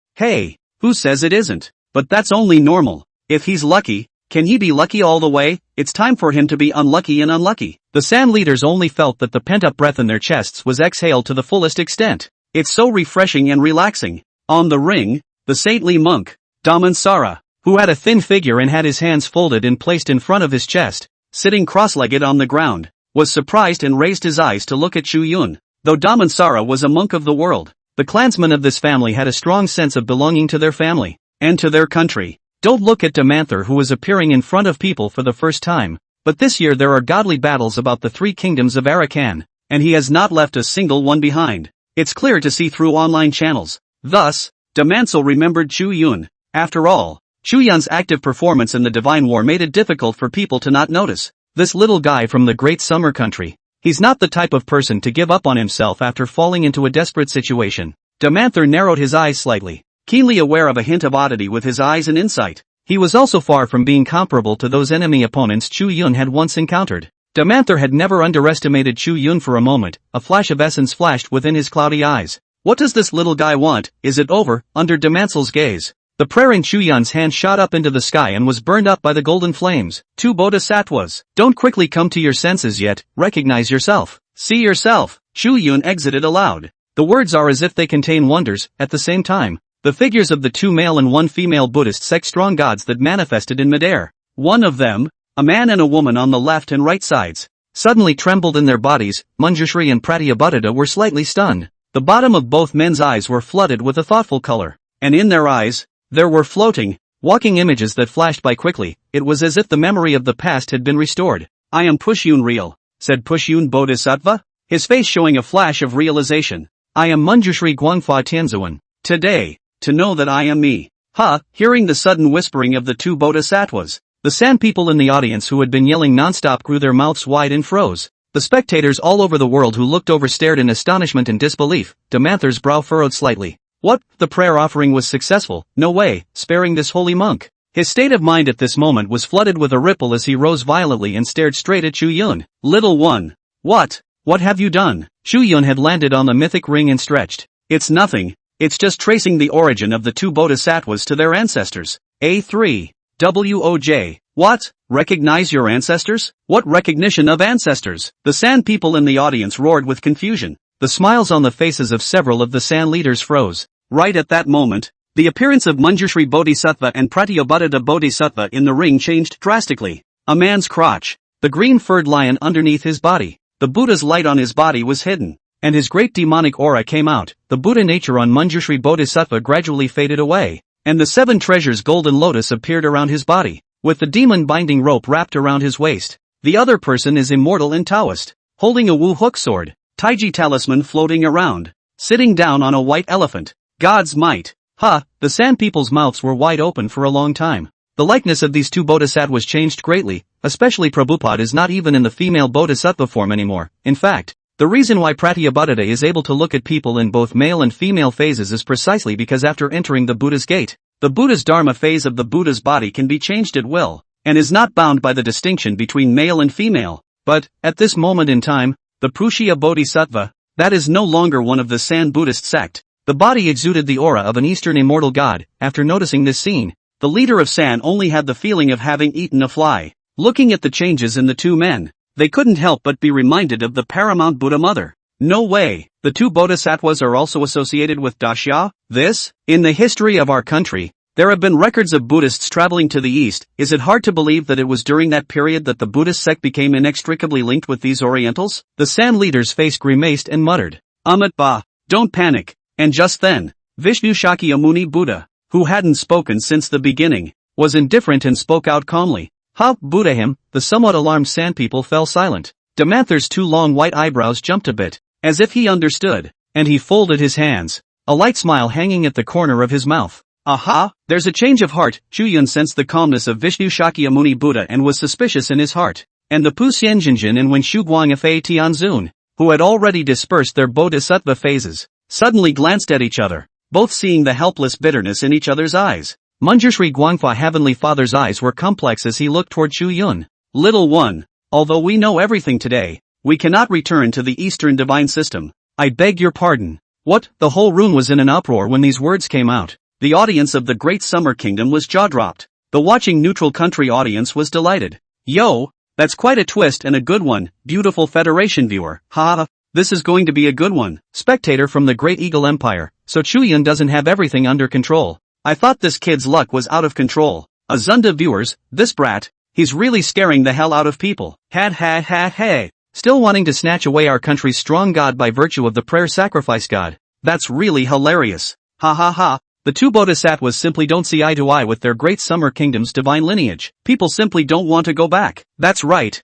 who says it isn't? But that's only normal. If he's lucky, can he be lucky all the way? It's time for him to be unlucky and unlucky. The San leaders only felt that the pent-up breath in their chests was exhaled to the fullest extent. It's so refreshing and relaxing. On the ring, the saintly monk, Damansara, who had a thin figure and had his hands folded and placed in front of his chest, sitting cross-legged on the ground, was surprised and raised his eyes to look at Chu Yun. Though Damansara was a monk of the world, the clansmen of this family had a strong sense of belonging to their family, and to their country. Don't look at Damanther, who is appearing in front of people for the first time, but this year there are godly battles about the 3 kingdoms of Arakan, and he has not left a single one behind. It's clear to see through online channels. Thus, Damansel remembered Chu Yun. After all, Chu Yun's active performance in the Divine War made it difficult for people to not notice. This little guy from the Great Summer Country. He's not the type of person to give up on himself after falling into a desperate situation. Damanther narrowed his eyes slightly, keenly aware of a hint of oddity with his eyes and insight. He was also far from being comparable to those enemy opponents Chu Yun had once encountered. Damanther had never underestimated Chu Yun for a moment. A flash of essence flashed within his cloudy eyes. What does this little guy want? Is it over? Under Damansel's gaze, the prayer in Chu Yun's hand shot up into the sky and was burned up by the golden flames. 2 bodhisattvas. Don't quickly come to your senses yet. Recognize yourself. See yourself. Chu Yun exited aloud. The words are as if they contain wonders. At the same time, the figures of the 2 male and 1 female Buddhist sect strong gods that manifested in midair. One of them, a man and a woman on the left and right sides, suddenly trembled in their bodies. Manjushri and Pratyabhuddha were slightly stunned. The bottom of both men's eyes were flooded with a thoughtful color, and in their eyes, there were floating, walking images that flashed by quickly. It was as if the memory of the past had been restored. I am Pushyun real, said Pushyun Bodhisattva, his face showing a flash of realization. I am Manjushri Guangfa Tianzuan. Today, to know that I am me. Hearing the sudden whispering of the 2 bodhisattvas, the San people in the audience who had been yelling nonstop grew their mouths wide and froze. The spectators all over the world who looked over stared in astonishment and disbelief. Damanther's brow furrowed slightly. What? The prayer offering was successful? No way, sparing this holy monk. His state of mind at this moment was flooded with a ripple as he rose violently and stared straight at Chu Yun. Little one. What? What have you done? Chu Yun had landed on the mythic ring and stretched. It's nothing. It's just tracing the origin of the 2 bodhisattvas to their ancestors. A3. WOJ. What? Recognize your ancestors? What recognition of ancestors? The San people in the audience roared with confusion. The smiles on the faces of several of the San leaders froze. Right at that moment, the appearance of Manjushri Bodhisattva and Pratyabhuddha Bodhisattva in the ring changed drastically. A man's crotch, the green-furred lion underneath his body. The Buddha's light on his body was hidden, and his great demonic aura came out. The Buddha nature on Manjushri Bodhisattva gradually faded away, and the 7 treasures golden lotus appeared around his body, with the demon binding rope wrapped around his waist. The other person is immortal and Taoist, holding a Wu hook sword, Taiji talisman floating around, sitting down on a white elephant. God's might. The San people's mouths were wide open for a long time. The likeness of these 2 bodhisattvas changed greatly, especially Prabhupada is not even in the female bodhisattva form anymore. In fact, The reason why Pratyabhadata is able to look at people in both male and female phases is precisely because after entering the Buddha's gate, the Buddha's Dharma phase of the Buddha's body can be changed at will, and is not bound by the distinction between male and female. But, at this moment in time, the Pushya Bodhisattva, that is no longer one of the San Buddhist sect. The body exuded the aura of an Eastern immortal god. After noticing this scene, the leader of San only had the feeling of having eaten a fly. Looking at the changes in the two men, they couldn't help but be reminded of the paramount Buddha mother. No way, the two bodhisattvas are also associated with Dasya? In the history of our country, there have been records of Buddhists traveling to the east. Is it hard to believe that it was during that period that the Buddhist sect became inextricably linked with these Orientals? The San leader's face grimaced and muttered, Ba, don't panic. And just then, Vishnu Shakyamuni Buddha, who hadn't spoken since the beginning, was indifferent and spoke out calmly. Ha, Buddha. The somewhat alarmed San people fell silent. Damanthar's two long white eyebrows jumped a bit, as if he understood, and he folded his hands, a light smile hanging at the corner of his mouth. Aha, there's a change of heart. Chu Yun sensed the calmness of Vishnu Shakyamuni Buddha and was suspicious in his heart. And the Pu Xianjinjin and Wenshu Guangfa Tianzun, who had already dispersed their bodhisattva phases, suddenly glanced at each other, both seeing the helpless bitterness in each other's eyes. Manjushri Guangfa Heavenly Father's eyes were complex as he looked toward Chu Yun. Little one, although we know everything today, we cannot return to the Eastern divine system. I beg your pardon. What? The whole room was in an uproar when these words came out. The audience of the Great Summer Kingdom was jaw-dropped. The watching neutral country audience was delighted. Yo, that's quite a twist and a good one, beautiful Federation viewer. Ha, this is going to be a good one. Spectator from the Great Eagle Empire. So Chu Yun doesn't have everything under control. I thought this kid's luck was out of control. Azunda viewers, this brat, he's really scaring the hell out of people. Hey. Still wanting to snatch away our country's strong god by virtue of the prayer sacrifice god. That's really hilarious. Ha. The two bodhisattvas simply don't see eye to eye with their Great Summer Kingdom's divine lineage. People simply don't want to go back. That's right.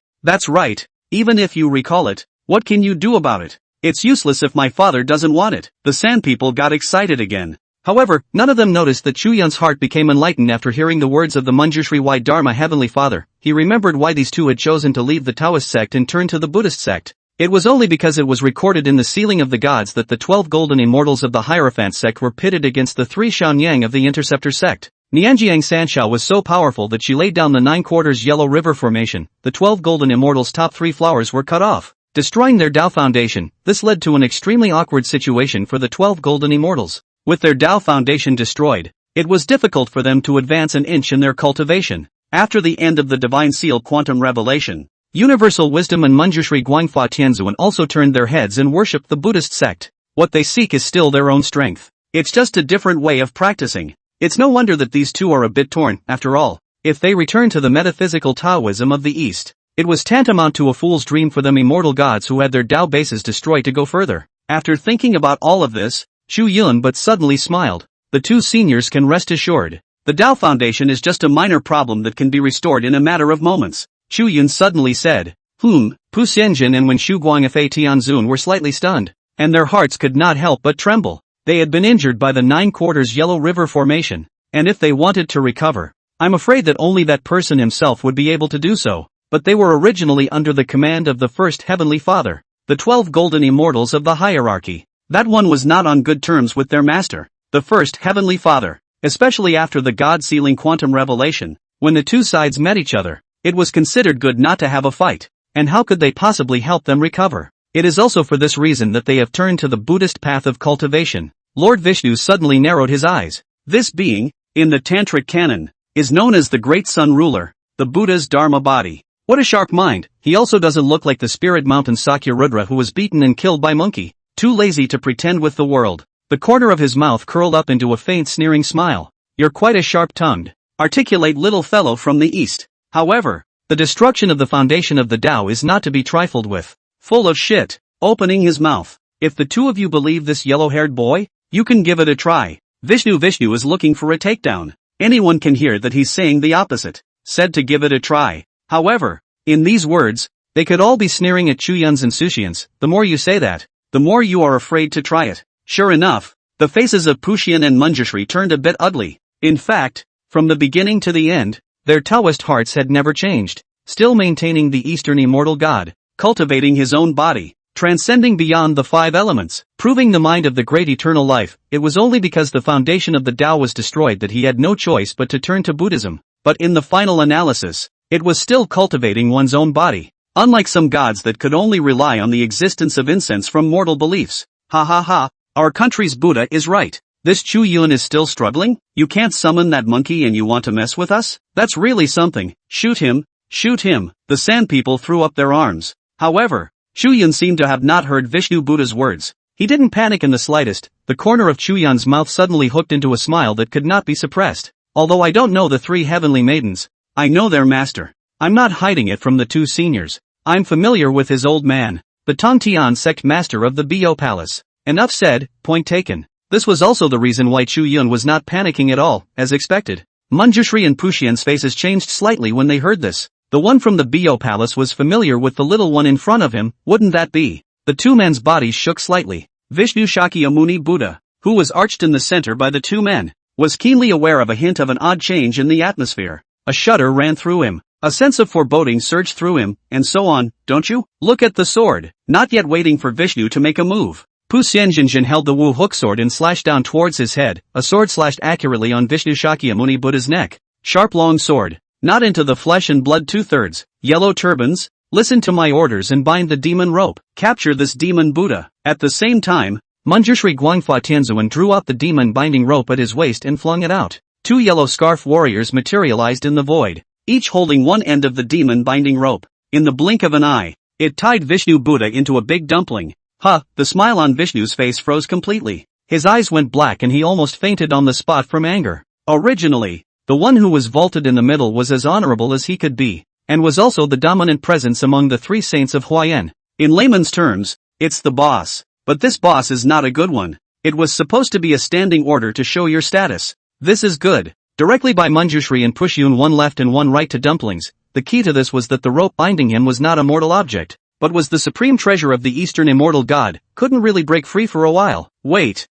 Even if you recall it, what can you do about it? It's useless if my father doesn't want it. The San people got excited again. However, none of them noticed that Chu Yun's heart became enlightened after hearing the words of the Manjushri Wide Dharma Heavenly Father. He remembered why these two had chosen to leave the Taoist sect and turn to the Buddhist sect. It was only because it was recorded in the Sealing of the Gods that the 12 golden immortals of the Hierophant sect were pitted against the 3 Shaonyang of the Interceptor sect. Nianjiang Sanshao was so powerful that she laid down the 9/4 Yellow River Formation. The 12 golden immortals' top 3 flowers were cut off, destroying their Tao foundation. This led to an extremely awkward situation for the 12 golden immortals. With their Tao foundation destroyed, it was difficult for them to advance an inch in their cultivation. After the end of the Divine Seal Quantum Revelation, Universal Wisdom and Manjushri Guangfa Tianzuan also turned their heads and worshipped the Buddhist sect. What they seek is still their own strength. It's just a different way of practicing. It's no wonder that these two are a bit torn. After all, if they return to the metaphysical Taoism of the East, it was tantamount to a fool's dream for them immortal gods who had their Tao bases destroyed to go further. After thinking about all of this, Chu Yun but suddenly smiled. The two seniors can rest assured. The Tao Foundation is just a minor problem that can be restored in a matter of moments. Chu Yun suddenly said, Pu Xianjin and Wenshu Guangfa Tianzun were slightly stunned, and their hearts could not help but tremble. They had been injured by the 9/4 Yellow River Formation, and if they wanted to recover, I'm afraid that only that person himself would be able to do so. But they were originally under the command of the first Heavenly Father, the 12 golden immortals of the hierarchy. That one was not on good terms with their master, the first Heavenly Father, especially after the God-sealing quantum revelation. When the two sides met each other, it was considered good not to have a fight, and how could they possibly help them recover? It is also for this reason that they have turned to the Buddhist path of cultivation. Lord Vishnu suddenly narrowed his eyes. This being, in the Tantric canon, is known as the Great Sun Ruler, the Buddha's Dharma body. What a sharp mind. He also doesn't look like the spirit mountain Sakyarudra who was beaten and killed by monkey. Too lazy to pretend with the world. The corner of his mouth curled up into a faint sneering smile. You're quite a sharp-tongued, articulate little fellow from the East. However, the destruction of the foundation of the Tao is not to be trifled with. Full of shit. Opening his mouth. If the two of you believe this yellow-haired boy, you can give it a try. Vishnu is looking for a takedown. Anyone can hear that he's saying the opposite. Said to give it a try. However, in these words, they could all be sneering at Chu Yun's insouciance. The more you say that, the more you are afraid to try it. Sure enough, the faces of Puxian and Manjushri turned a bit ugly. In fact, from the beginning to the end, their Taoist hearts had never changed, still maintaining the Eastern immortal god, cultivating his own body. transcending beyond the five elements, proving the mind of the great eternal life. It was only because the foundation of the Tao was destroyed that he had no choice but to turn to Buddhism. But in the final analysis, it was still cultivating one's own body. Unlike some gods that could only rely on the existence of incense from mortal beliefs. Ha ha ha, our country's Buddha is right. This Chu Yun is still struggling? You can't summon that monkey and you want to mess with us? That's really something. Shoot him, shoot him. The sand people threw up their arms. However, Chu Yun seemed to have not heard Vishnu Buddha's words. He didn't panic in the slightest. The corner of Chu Yun's mouth suddenly hooked into a smile that could not be suppressed. Although I don't know the three heavenly maidens, I know their master. I'm not hiding it from the two seniors. I'm familiar with his old man, the Tongtian sect master of the Bo Palace. Enough said, point taken. This was also the reason why Chu Yun was not panicking at all, as expected. Manjushri and Puxian's faces changed slightly when they heard this. The one from the Bo Palace was familiar with the little one in front of him, wouldn't that be? The two men's bodies shook slightly. Vishnu Shakyamuni Buddha, who was arched in the center by the two men, was keenly aware of a hint of an odd change in the atmosphere. A shudder ran through him. A sense of foreboding surged through him, and so on, don't you? Look at the sword. Not yet waiting for Vishnu to make a move. Pu Xianjinjin held the Wu hook sword and slashed down towards his head. A sword slashed accurately on Vishnu Shakyamuni Buddha's neck. Sharp long sword. Not into the flesh and blood 2/3. Yellow turbans. Listen to my orders and bind the demon rope. Capture this demon Buddha. At the same time, Manjushri Guangfa Tianzuan drew out the demon binding rope at his waist and flung it out. Two yellow scarf warriors materialized in the void, each holding one end of the demon binding rope. In the blink of an eye, it tied Vishnu Buddha into a big dumpling. The smile on Vishnu's face froze completely. His eyes went black and he almost fainted on the spot from anger. Originally, the one who was vaulted in the middle was as honorable as he could be, and was also the dominant presence among the three saints of Huayan. In layman's terms, it's the boss. But this boss is not a good one. It was supposed to be a standing order to show your status. This is good. Directly by Manjushri and Puxian, one left and one right to dumplings. The key to this was that the rope binding him was not a mortal object, but was the supreme treasure of the Eastern immortal god. Couldn't really break free for a while. Wait,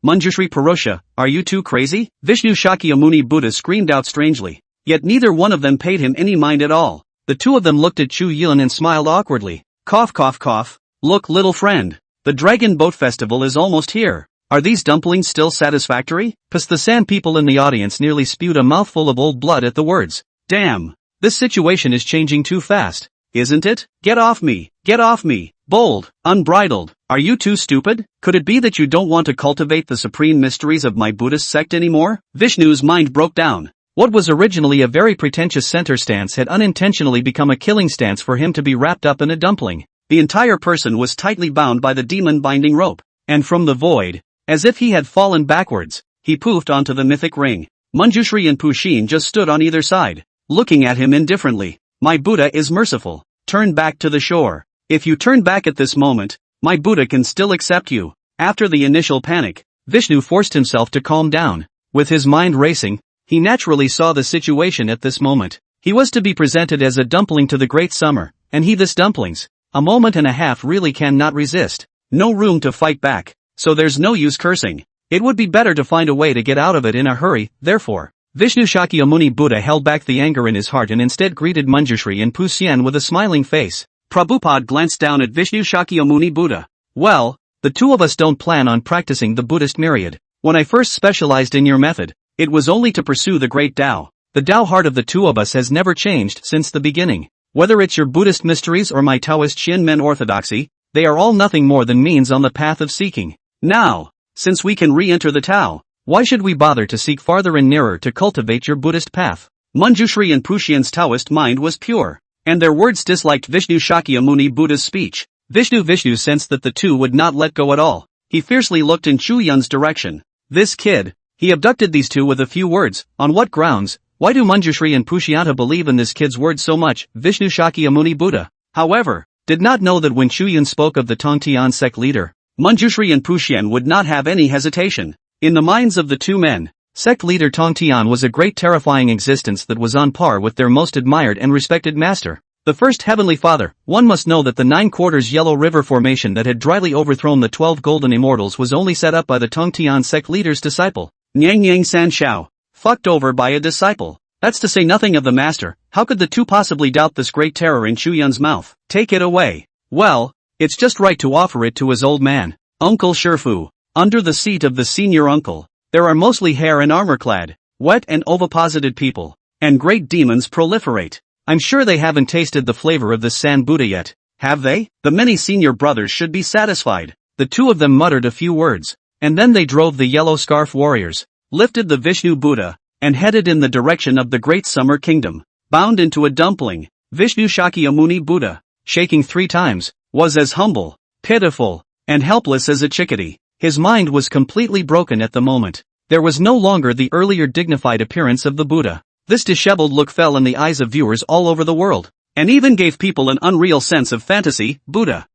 Manjushri Parosha, are you too crazy? Vishnu Shakyamuni Buddha screamed out strangely. Yet neither one of them paid him any mind at all. The two of them looked at Chu Yun and smiled awkwardly. Cough cough cough. Look, little friend. The Dragon Boat Festival is almost here. Are these dumplings still satisfactory? The sand people in the audience nearly spewed a mouthful of old blood at the words. Damn. This situation is changing too fast. Isn't it? Get off me. Get off me. Bold. Unbridled. Are you too stupid? Could it be that you don't want to cultivate the supreme mysteries of my Buddhist sect anymore? Vishnu's mind broke down. What was originally a very pretentious center stance had unintentionally become a killing stance for him to be wrapped up in a dumpling. The entire person was tightly bound by the demon binding rope, and from the void, as if he had fallen backwards, he poofed onto the mythic ring. Manjushri and Puxian just stood on either side, looking at him indifferently. My Buddha is merciful. Turn back to the shore. If you turn back at this moment, my Buddha can still accept you. After the initial panic, Vishnu forced himself to calm down. With his mind racing, he naturally saw the situation at this moment. He was to be presented as a dumpling to the great summer, and he this dumplings. A moment and a half really cannot resist. No room to fight back, so there's no use cursing. It would be better to find a way to get out of it in a hurry. Therefore, Vishnu Shakyamuni Buddha held back the anger in his heart and instead greeted Manjushri and Puxian with a smiling face. Prabhupada glanced down at Vishnu Shakyamuni Buddha. Well, the two of us don't plan on practicing the Buddhist myriad. When I first specialized in your method, it was only to pursue the great Tao. The Tao heart of the two of us has never changed since the beginning. Whether it's your Buddhist mysteries or my Taoist Shinmen orthodoxy, they are all nothing more than means on the path of seeking. Now, since we can re-enter the Tao, why should we bother to seek farther and nearer to cultivate your Buddhist path? Manjushri and Puxian's Taoist mind was pure, and their words disliked Vishnu Shakyamuni Buddha's speech. Vishnu sensed that the two would not let go at all. He fiercely looked in Chu Yun's direction. This kid, he abducted these two with a few words. On what grounds? Why do Manjushri and Puxian believe in this kid's words so much? Vishnu Shakyamuni Buddha, however, did not know that when Chu Yun spoke of the Tongtian sect leader, Manjushri and Puxian would not have any hesitation. In the minds of the two men, sect leader Tongtian was a great terrifying existence that was on par with their most admired and respected master, the first heavenly father. One must know that the 9/4 yellow river formation that had dryly overthrown the 12 golden immortals was only set up by the Tongtian sect leader's disciple, Nyang San Shao. Fucked over by a disciple. That's to say nothing of the master. How could the two possibly doubt this great terror in Chu Yun's mouth? Take it away. Well, It's just right to offer it to his old man, Uncle Shifu. Under the seat of the senior uncle, there are mostly hair and armor-clad, wet and oviposited people, and great demons proliferate. I'm sure they haven't tasted the flavor of the San Buddha yet, have they? The many senior brothers should be satisfied. The two of them muttered a few words, and then they drove the yellow scarf warriors, lifted the Vishnu Buddha, and headed in the direction of the great summer kingdom. Bound into a dumpling, Vishnu Shakyamuni Buddha, shaking 3 times, was as humble, pitiful, and helpless as a chickadee. His mind was completely broken at the moment. There was no longer the earlier dignified appearance of the Buddha. This disheveled look fell in the eyes of viewers all over the world, and even gave people an unreal sense of fantasy. Buddha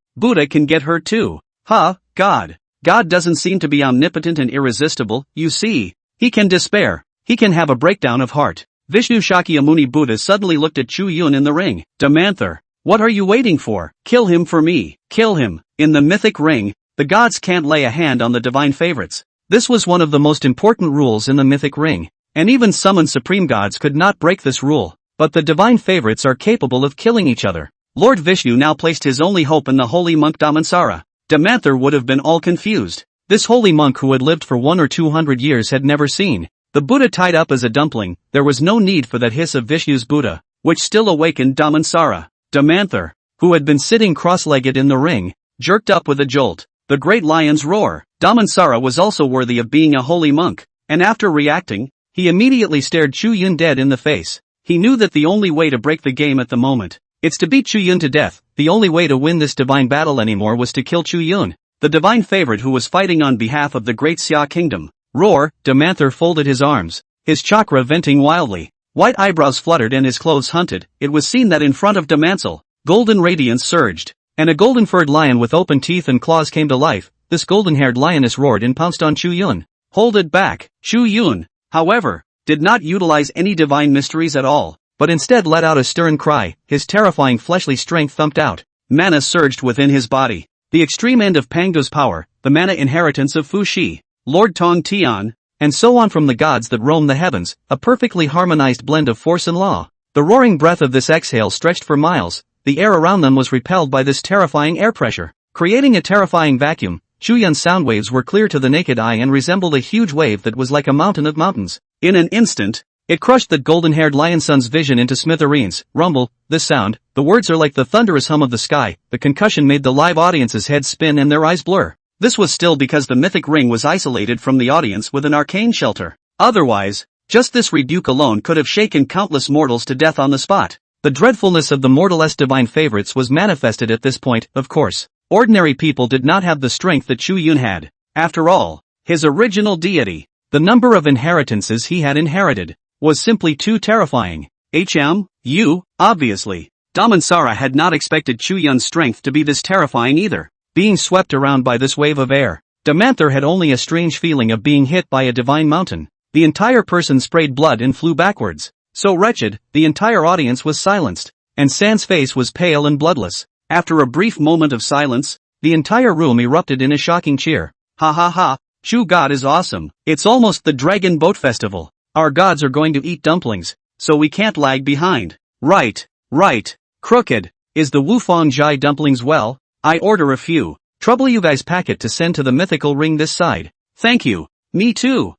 can get hurt too. God doesn't seem to be omnipotent and irresistible, you see. He can despair. He can have a breakdown of heart. Vishnu Shakyamuni Buddha suddenly looked at Chu Yun in the ring. Damanther, what are you waiting for? Kill him for me. Kill him. In the mythic ring, the gods can't lay a hand on the divine favorites. This was one of the most important rules in the mythic ring, and even summoned supreme gods could not break this rule. But the divine favorites are capable of killing each other. Lord Vishnu now placed his only hope in the holy monk Damansara. Damanther would have been all confused. This holy monk who had lived for 100 or 200 years had never seen the Buddha tied up as a dumpling. There was no need for that hiss of Vishnu's Buddha, which still awakened Damansara. Damanther, who had been sitting cross-legged in the ring, jerked up with a jolt. The great lion's roar. Damansara was also worthy of being a holy monk, and after reacting, he immediately stared Chu Yun dead in the face. He knew that the only way to break the game at the moment, it's to beat Chu Yun to death. The only way to win this divine battle anymore was to kill Chu Yun, the divine favorite who was fighting on behalf of the great Xia kingdom. Roar! Damanther folded his arms, his chakra venting wildly. White eyebrows fluttered and his clothes hunted. It was seen that in front of Damansel, golden radiance surged, and a golden-furred lion with open teeth and claws came to life. This golden-haired lioness roared and pounced on Chu Yun. Hold it back! Chu Yun, however, did not utilize any divine mysteries at all, but instead let out a stern cry. His terrifying fleshly strength thumped out. Mana surged within his body. The extreme end of Pangu's power, the mana inheritance of Fu Shi, Lord Tong Tian, and so on from the gods that roam the heavens, a perfectly harmonized blend of force and law. The roaring breath of this exhale stretched for miles. The air around them was repelled by this terrifying air pressure, creating a terrifying vacuum. Chu Yun's sound waves were clear to the naked eye and resembled a huge wave that was like a mountain of mountains. In an instant, it crushed that golden-haired lion son's vision into smithereens. Rumble, this sound, the words are like the thunderous hum of the sky. The concussion made the live audience's heads spin and their eyes blur. This was still because the mythic ring was isolated from the audience with an arcane shelter. Otherwise, just this rebuke alone could have shaken countless mortals to death on the spot. The dreadfulness of the mortal-less divine favorites was manifested at this point. Of course, ordinary people did not have the strength that Chu Yun had. After all, his original deity, the number of inheritances he had inherited, was simply too terrifying. Obviously, Damansara had not expected Chu Yun's strength to be this terrifying either. Being swept around by this wave of air, Damanther had only a strange feeling of being hit by a divine mountain. The entire person sprayed blood and flew backwards. So wretched, the entire audience was silenced, and San's face was pale and bloodless. After a brief moment of silence, the entire room erupted in a shocking cheer. Ha ha ha, Chu God is awesome. It's almost the Dragon Boat Festival. Our gods are going to eat dumplings, so we can't lag behind. Right. Crooked. Is the Wufang Jai dumplings well? I order a few. Trouble you guys pack it to send to the mythical ring this side. Thank you. Me too.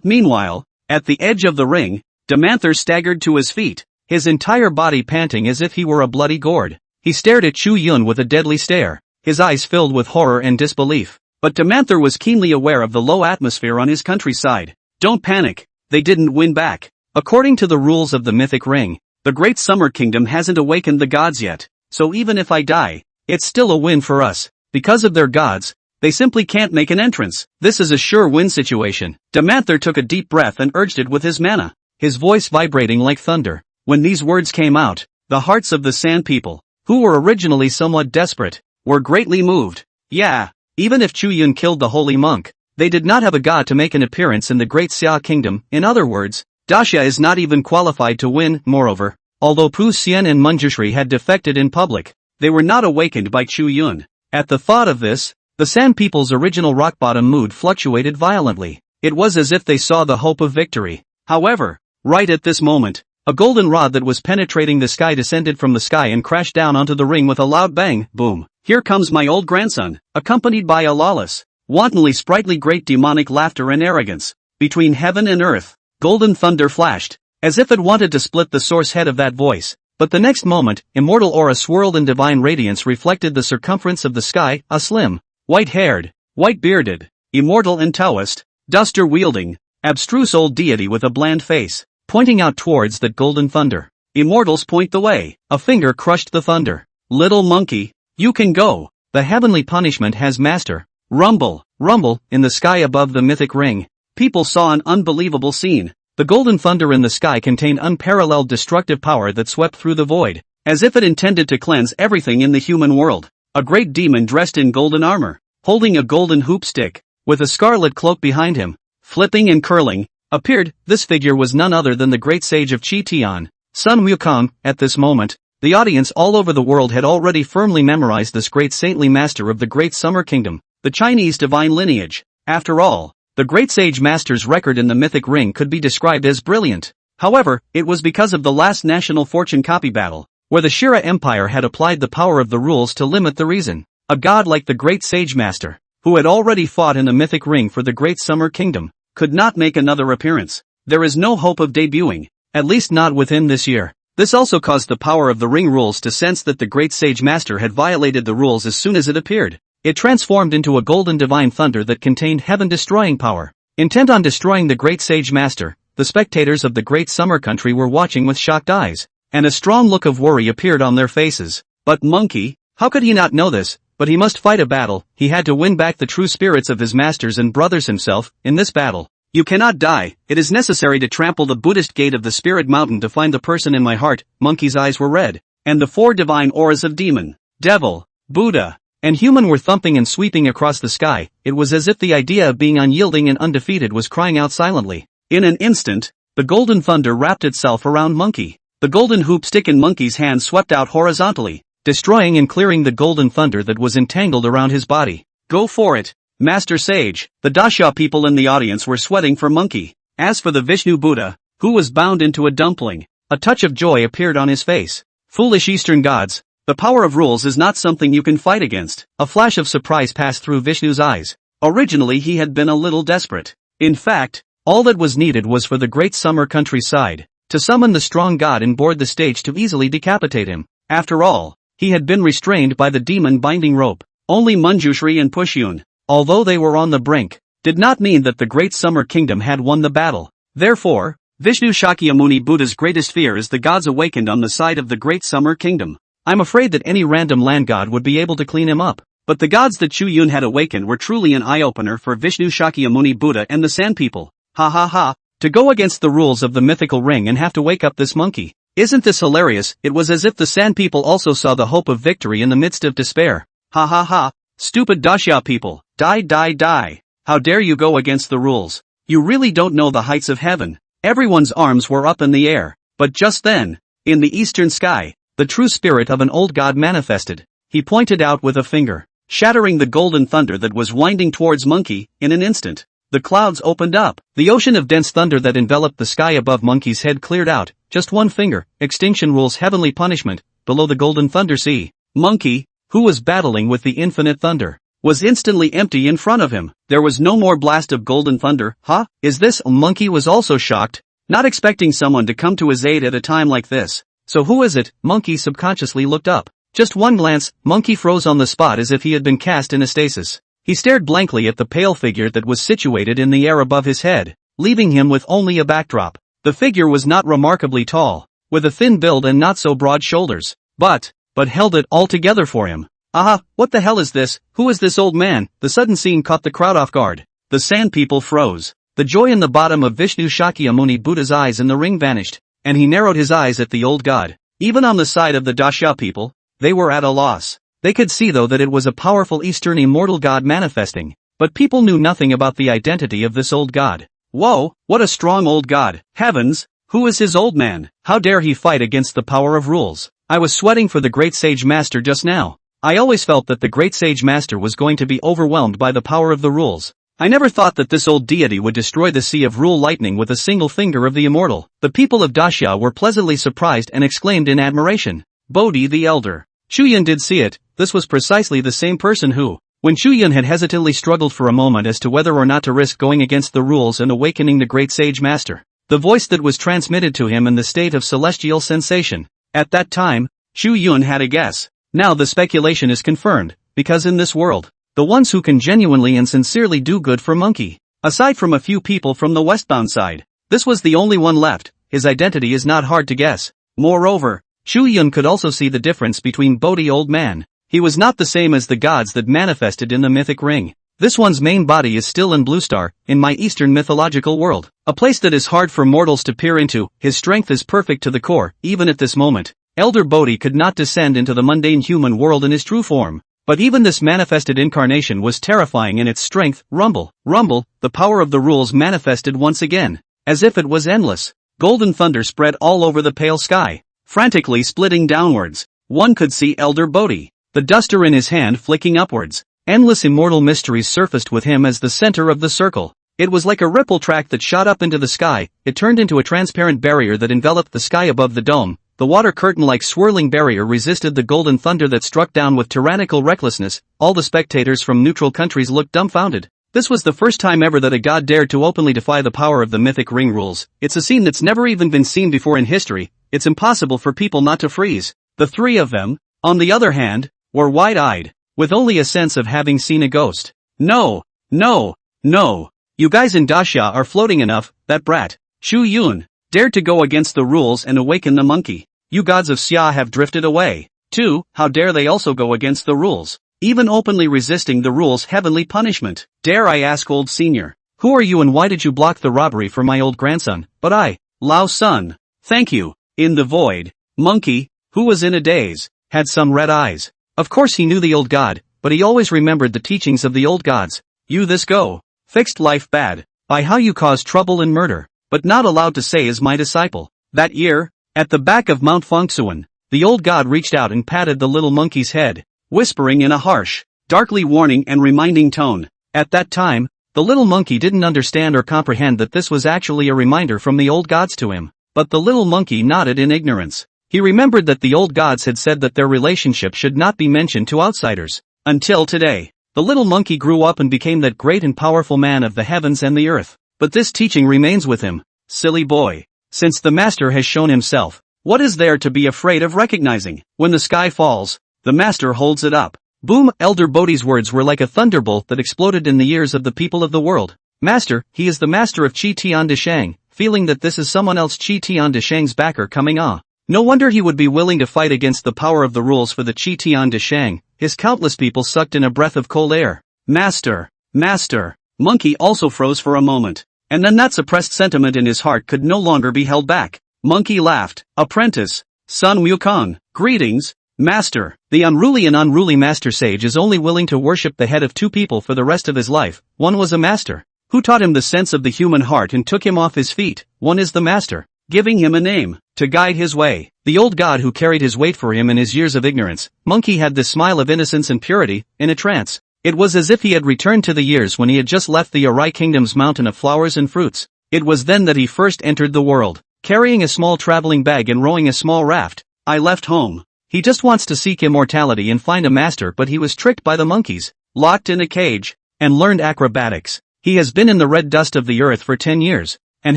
Meanwhile, at the edge of the ring, Damanther staggered to his feet, his entire body panting as if he were a bloody gourd. He stared at Chu Yun with a deadly stare, his eyes filled with horror and disbelief. But Damanther was keenly aware of the low atmosphere on his countryside. Don't panic, they didn't win back. According to the rules of the mythic ring, the great summer kingdom hasn't awakened the gods yet, so even if I die, it's still a win for us. Because of their gods, they simply can't make an entrance. This is a sure win situation. Damanther took a deep breath and urged it with his mana, his voice vibrating like thunder. When these words came out, the hearts of the Sand people, who were originally somewhat desperate, were greatly moved. Yeah, even if Chu Yun killed the holy monk, they did not have a god to make an appearance in the great Xia kingdom. In other words, Daxia is not even qualified to win. Moreover, although Pu Xian and Manjushri had defected in public, they were not awakened by Chu Yun. At the thought of this, the Sand people's original rock-bottom mood fluctuated violently. It was as if they saw the hope of victory. However, right at this moment, A golden rod that was penetrating the sky descended from the sky and crashed down onto the ring with a loud bang, boom. Here comes my old grandson, accompanied by a lawless, wantonly sprightly great demonic laughter and arrogance. Between heaven and earth, golden thunder flashed, as if it wanted to split the source head of that voice. But the next moment, immortal aura swirled and divine radiance reflected the circumference of the sky, a slim, white-haired, white-bearded, immortal and Taoist, duster-wielding, abstruse old deity with a bland face, pointing out towards that golden thunder. Immortals point the way. A finger crushed the thunder. Little monkey, you can go. The heavenly punishment has master. Rumble, rumble, in the sky above the mythic ring. People saw an unbelievable scene. The golden thunder in the sky contained unparalleled destructive power that swept through the void, as if it intended to cleanse everything in the human world. A great demon dressed in golden armor, holding a golden hoop stick, with a scarlet cloak behind him, flipping and curling, appeared. This figure was none other than the great sage of Qin, Sun Wukong. At this moment, the audience all over the world had already firmly memorized this great saintly master of the Great Summer Kingdom, the Chinese divine lineage. After all, the great sage master's record in the mythic ring could be described as brilliant. However, it was because of the last national fortune copy battle, where the Shira Empire had applied the power of the rules to limit the reason. A god like the great sage master, who had already fought in the mythic ring for the Great Summer Kingdom, could not make another appearance. There is no hope of debuting, at least not within this year. This also caused the power of the ring rules to sense that the great sage master had violated the rules as soon as it appeared. It transformed into a golden divine thunder that contained heaven-destroying power. Intent on destroying the great sage master, the spectators of the great summer country were watching with shocked eyes, and a strong look of worry appeared on their faces. But monkey, how could he not know this? But he must fight a battle. He had to win back the true spirits of his masters and brothers himself. In this battle, you cannot die. It is necessary to trample the Buddhist gate of the spirit mountain to find the person in my heart. Monkey's eyes were red, and the four divine auras of demon, devil, Buddha, and human were thumping and sweeping across the sky. It was as if the idea of being unyielding and undefeated was crying out silently. In an instant, the golden thunder wrapped itself around Monkey. The golden hoop stick in Monkey's hand swept out horizontally, destroying and clearing the golden thunder that was entangled around his body. Go for it, Master Sage. The Dasha people in the audience were sweating for Monkey. As for the Vishnu Buddha, who was bound into a dumpling, a touch of joy appeared on his face. Foolish Eastern gods, the power of rules is not something you can fight against. A flash of surprise passed through Vishnu's eyes. Originally he had been a little desperate. In fact, all that was needed was for the great summer countryside to summon the strong god and board the stage to easily decapitate him. After all, he had been restrained by the demon binding rope. Only Manjushri and Chu Yun, although they were on the brink, did not mean that the great summer kingdom had won the battle. Therefore, Vishnu Shakyamuni Buddha's greatest fear is the gods awakened on the side of the great summer kingdom. I'm afraid that any random land god would be able to clean him up. But the gods that Chu Yun had awakened were truly an eye-opener for Vishnu Shakyamuni Buddha and the Sand People. Ha ha ha, to go against the rules of the mythical ring and have to wake up this monkey. Isn't this hilarious? It was as if the Sand People also saw the hope of victory in the midst of despair. Ha ha ha, stupid Dasha people, die die die. How dare you go against the rules? You really don't know the heights of heaven. Everyone's arms were up in the air, but just then, in the eastern sky, the true spirit of an old god manifested. He pointed out with a finger, shattering the golden thunder that was winding towards Monkey. In an instant, the clouds opened up. The ocean of dense thunder that enveloped the sky above Monkey's head cleared out. Just one finger, extinction rules heavenly punishment, below the golden thunder sea. Monkey, who was battling with the infinite thunder, was instantly empty in front of him. There was no more blast of golden thunder. Huh? Is this? Monkey was also shocked, not expecting someone to come to his aid at a time like this. So who is it? Monkey subconsciously looked up. Just one glance, Monkey froze on the spot as if he had been cast in a stasis. He stared blankly at the pale figure that was situated in the air above his head, leaving him with only a backdrop. The figure was not remarkably tall, with a thin build and not so broad shoulders, but held it all together for him. Aha, what the hell is this? Who is this old man? The sudden scene caught the crowd off guard. The Sand People froze. The joy in the bottom of Vishnu Shakyamuni Buddha's eyes in the ring vanished, and he narrowed his eyes at the old god. Even on the side of the Dasha people, they were at a loss. They could see though that it was a powerful Eastern immortal god manifesting, but people knew nothing about the identity of this old god. Whoa, what a strong old god. Heavens, who is his old man? How dare he fight against the power of rules? I was sweating for the great sage master just now. I always felt that the great sage master was going to be overwhelmed by the power of the rules. I never thought that this old deity would destroy the sea of rule lightning with a single finger of the immortal. The people of Daxia were pleasantly surprised and exclaimed in admiration. Bodhi the Elder. Chu Yun did see it. This was precisely the same person who, when Chu Yun had hesitantly struggled for a moment as to whether or not to risk going against the rules and awakening the great sage master, the voice that was transmitted to him in the state of celestial sensation. At that time, Chu Yun had a guess. Now the speculation is confirmed, because in this world, the ones who can genuinely and sincerely do good for monkey, aside from a few people from the westbound side, this was the only one left. His identity is not hard to guess. Moreover, Chu Yun could also see the difference between Bodhi old man. He was not the same as the gods that manifested in the mythic ring. This one's main body is still in Blue Star, in my Eastern mythological world. A place that is hard for mortals to peer into. His strength is perfect to the core. Even at this moment, Elder Bodhi could not descend into the mundane human world in his true form. But even this manifested incarnation was terrifying in its strength. Rumble, rumble, the power of the rules manifested once again. As if it was endless. Golden thunder spread all over the pale sky, frantically splitting downwards. One could see Elder Bodhi, the duster in his hand flicking upwards. Endless immortal mysteries surfaced with him as the center of the circle. It was like a ripple track that shot up into the sky. It turned into a transparent barrier that enveloped the sky above the dome. The water curtain-like swirling barrier resisted the golden thunder that struck down with tyrannical recklessness. All the spectators from neutral countries looked dumbfounded. This was the first time ever that a god dared to openly defy the power of the mythic ring rules. It's a scene that's never even been seen before in history. It's impossible for people not to freeze. The three of them, on the other hand, were wide-eyed, with only a sense of having seen a ghost. No, no, no. You guys in Daxia are floating enough. That brat, Chu Yun, dared to go against the rules and awaken the monkey. You gods of Xia have drifted away, too. How dare they also go against the rules, even openly resisting the rules' heavenly punishment? Dare I ask, old senior, who are you and why did you block the robbery for my old grandson? But I, Lao Sun, thank you. In the void, monkey, who was in a daze, had some red eyes. Of course he knew the old god, but he always remembered the teachings of the old gods. You this go, fixed life bad, by how you caused trouble and murder, but not allowed to say is my disciple. That year, at the back of Mount Fengsuan, the old god reached out and patted the little monkey's head, whispering in a harsh, darkly warning and reminding tone. At that time, the little monkey didn't understand or comprehend that this was actually a reminder from the old gods to him, but the little monkey nodded in ignorance. He remembered that the old gods had said that their relationship should not be mentioned to outsiders. Until today, the little monkey grew up and became that great and powerful man of the heavens and the earth. But this teaching remains with him. Silly boy. Since the master has shown himself, what is there to be afraid of recognizing? When the sky falls, the master holds it up. Boom! Elder Bodhi's words were like a thunderbolt that exploded in the ears of the people of the world. Master, he is the master of Qi Tian de Shang. Feeling that this is someone else Qi Tian de Shang's backer coming on. No wonder he would be willing to fight against the power of the rules for the Qi Tian de Shang. His countless people sucked in a breath of cold air. Master! Master! Monkey also froze for a moment. And then that suppressed sentiment in his heart could no longer be held back. Monkey laughed. Apprentice, Sun Wukong, greetings, Master. The unruly master sage is only willing to worship the head of two people for the rest of his life. One was a master, who taught him the sense of the human heart and took him off his feet. One is the master, giving him a name, to guide his way. The old god who carried his weight for him in his years of ignorance. Monkey had this smile of innocence and purity, in a trance. It was as if he had returned to the years when he had just left the Arai kingdom's mountain of flowers and fruits. It was then that he first entered the world, carrying a small traveling bag and rowing a small raft. I left home. He just wants to seek immortality and find a master, but he was tricked by the monkeys, locked in a cage, and learned acrobatics. He has been in the red dust of the earth for 10 years, and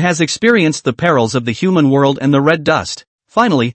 has experienced the perils of the human world and the red dust. Finally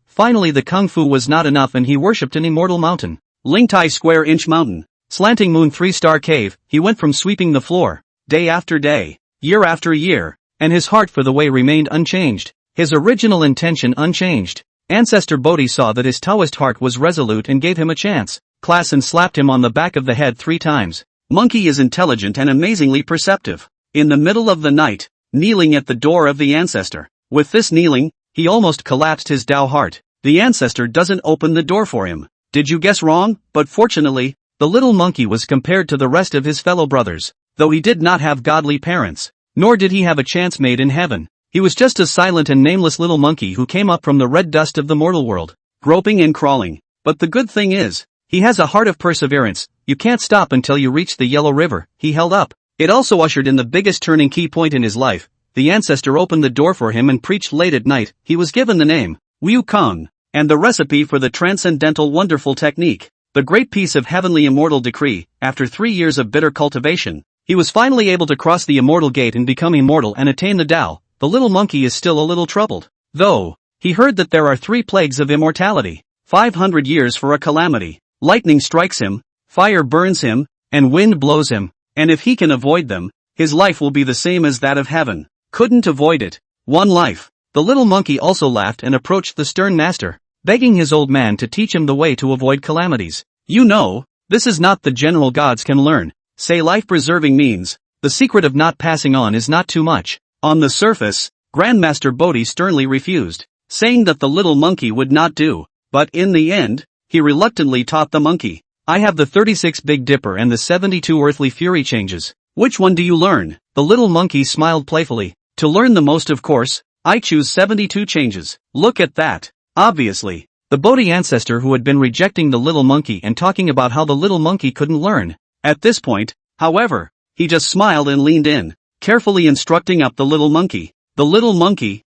the kung fu was not enough and he worshipped an immortal mountain. Lingtai Square Inch Mountain. Slanting Moon 3-star Cave. He went from sweeping the floor, day after day, year after year, and his heart for the way remained unchanged. His original intention unchanged. Ancestor Bodhi saw that his Taoist heart was resolute and gave him a chance. Class and slapped him on the back of the head 3 times. Monkey is intelligent and amazingly perceptive. In the middle of the night, kneeling at the door of the ancestor. With this kneeling, he almost collapsed his Tao heart. The ancestor doesn't open the door for him. Did you guess wrong? But fortunately, the little monkey was compared to the rest of his fellow brothers. Though he did not have godly parents, nor did he have a chance made in heaven. He was just a silent and nameless little monkey who came up from the red dust of the mortal world, groping and crawling. But the good thing is, he has a heart of perseverance. You can't stop until you reach the Yellow River. He held up It also ushered in the biggest turning key point in his life. The ancestor opened the door for him and preached late at night. He was given the name, Wukong, and the recipe for the transcendental wonderful technique. The great piece of heavenly immortal decree. After 3 years of bitter cultivation, he was finally able to cross the immortal gate and become immortal and attain the Tao. The little monkey is still a little troubled, though. He heard that there are 3 plagues of immortality. 500 years for a calamity. Lightning strikes him, fire burns him, and wind blows him. And if he can avoid them, his life will be the same as that of heaven. Couldn't avoid it. 1 life. The little monkey also laughed and approached the stern master, begging his old man to teach him the way to avoid calamities. You know, this is not the general gods can learn. Say life-preserving means, the secret of not passing on is not too much. On the surface, Grandmaster Bodhi sternly refused, saying that the little monkey would not do. But in the end, he reluctantly taught the monkey. I have the 36 Big Dipper and the 72 Earthly Fury changes. Which one do you learn? The little monkey smiled playfully. To learn the most, of course, I choose 72 changes. Look at that. Obviously, the Bodhi ancestor who had been rejecting the little monkey and talking about how the little monkey couldn't learn. At this point, however, he just smiled and leaned in, carefully instructing up the little monkey. The little monkey,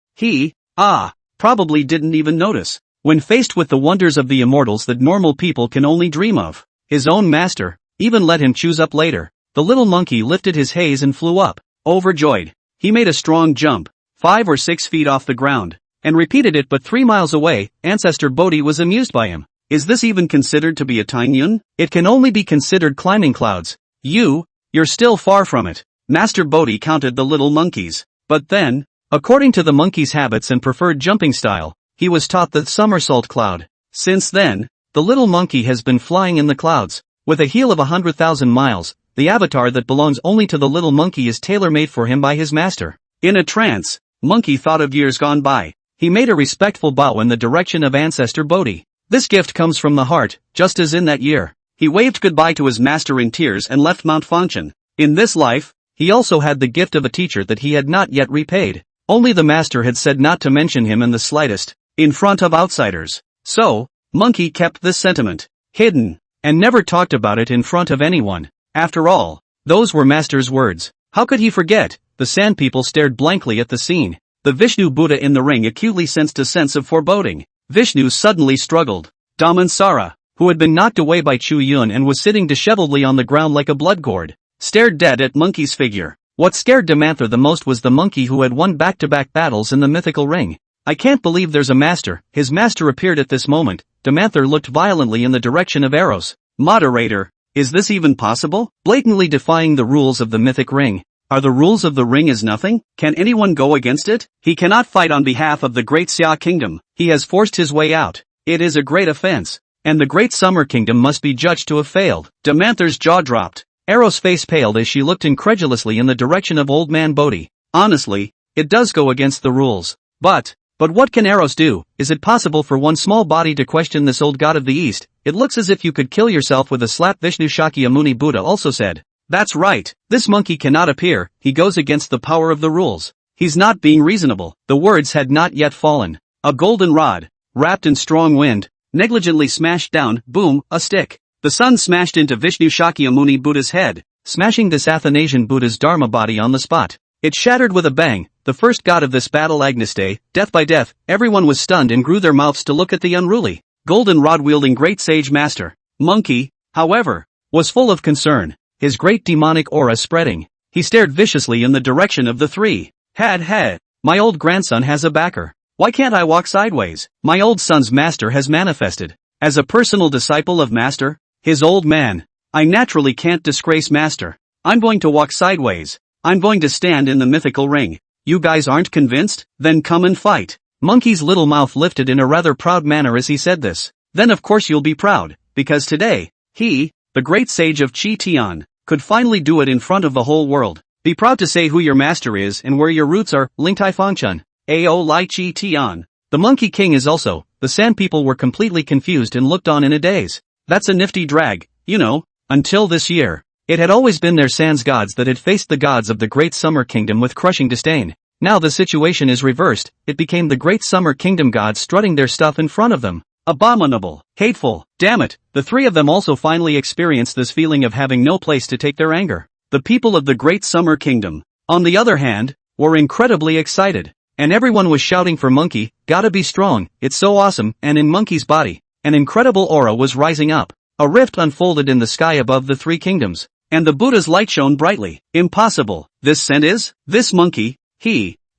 probably didn't even notice. When faced with the wonders of the immortals that normal people can only dream of, his own master even let him choose up later. The little monkey lifted his haze and flew up. Overjoyed, he made a strong jump, 5 or 6 feet off the ground, and repeated it but 3 miles away. Ancestor Bodhi was amused by him. Is this even considered to be a Taiyun? It can only be considered climbing clouds. You're still far from it. Master Bodhi counted the little monkeys. But then, according to the monkey's habits and preferred jumping style, he was taught the somersault cloud. Since then, the little monkey has been flying in the clouds. With a heel of 100,000 miles, the avatar that belongs only to the little monkey is tailor-made for him by his master. In a trance, Monkey thought of years gone by. He made a respectful bow in the direction of ancestor Bodhi. This gift comes from the heart, just as in that year. He waved goodbye to his master in tears and left Mount Fangchen. In this life, he also had the gift of a teacher that he had not yet repaid. Only the master had said not to mention him in the slightest, in front of outsiders. So, Monkey kept this sentiment hidden, and never talked about it in front of anyone. After all, those were master's words. How could he forget? The sand people stared blankly at the scene. The Vishnu Buddha in the ring acutely sensed a sense of foreboding. Vishnu suddenly struggled. Damansara, who had been knocked away by Chu Yun and was sitting disheveledly on the ground like a blood gourd, stared dead at Monkey's figure. What scared Damantha the most was the monkey who had won back-to-back battles in the mythical ring. I can't believe there's a master. His master appeared at this moment. Damantha looked violently in the direction of Eros. Moderator, is this even possible? Blatantly defying the rules of the mythic ring. Are the rules of the ring as nothing? Can anyone go against it? He cannot fight on behalf of the great Xia kingdom. He has forced his way out. It is a great offense. And the great summer kingdom must be judged to have failed. Damantha's jaw dropped. Eros' face paled as she looked incredulously in the direction of old man Bodhi. Honestly, it does go against the rules. But what can Eros do? Is it possible for one small body to question this old god of the East? It looks as if you could kill yourself with a slap. Vishnu Shakyamuni Buddha also said. That's right. This monkey cannot appear. He goes against the power of the rules. He's not being reasonable. The words had not yet fallen. A golden rod, wrapped in strong wind, negligently smashed down, boom, a stick. The sun smashed into Vishnu Shakyamuni Buddha's head, smashing this Athanasian Buddha's Dharma body on the spot. It shattered with a bang. The first god of this battle, Agnistae, death by death. Everyone was stunned and grew their mouths to look at the unruly, golden rod-wielding great sage master. Monkey, however, was full of concern, his great demonic aura spreading. He stared viciously in the direction of the three. Had, my old grandson has a backer. Why can't I walk sideways? My old son's master has manifested. As a personal disciple of master, his old man, I naturally can't disgrace master. I'm going to walk sideways. I'm going to stand in the mythical ring. You guys aren't convinced? Then come and fight. Monkey's little mouth lifted in a rather proud manner as he said this. Then of course you'll be proud, because today, he, the great sage of Chi Tian, could finally do it in front of the whole world. Be proud to say who your master is and where your roots are. Lingtai Fangchun. Ao Lai Chi Tian. The Monkey King is also. The sand people were completely confused and looked on in a daze. That's a nifty drag, you know. Until this year, it had always been their sands gods that had faced the gods of the Great Summer Kingdom with crushing disdain. Now the situation is reversed. It became the Great Summer Kingdom gods strutting their stuff in front of them. Abominable, hateful, damn it. The three of them also finally experienced this feeling of having no place to take their anger. The people of the Great Summer Kingdom, on the other hand, were incredibly excited. And everyone was shouting for Monkey, gotta be strong, it's so awesome, and in Monkey's body, an incredible aura was rising up. A rift unfolded in the sky above the three kingdoms, and the Buddha's light shone brightly. Impossible, this scent is? This monkey,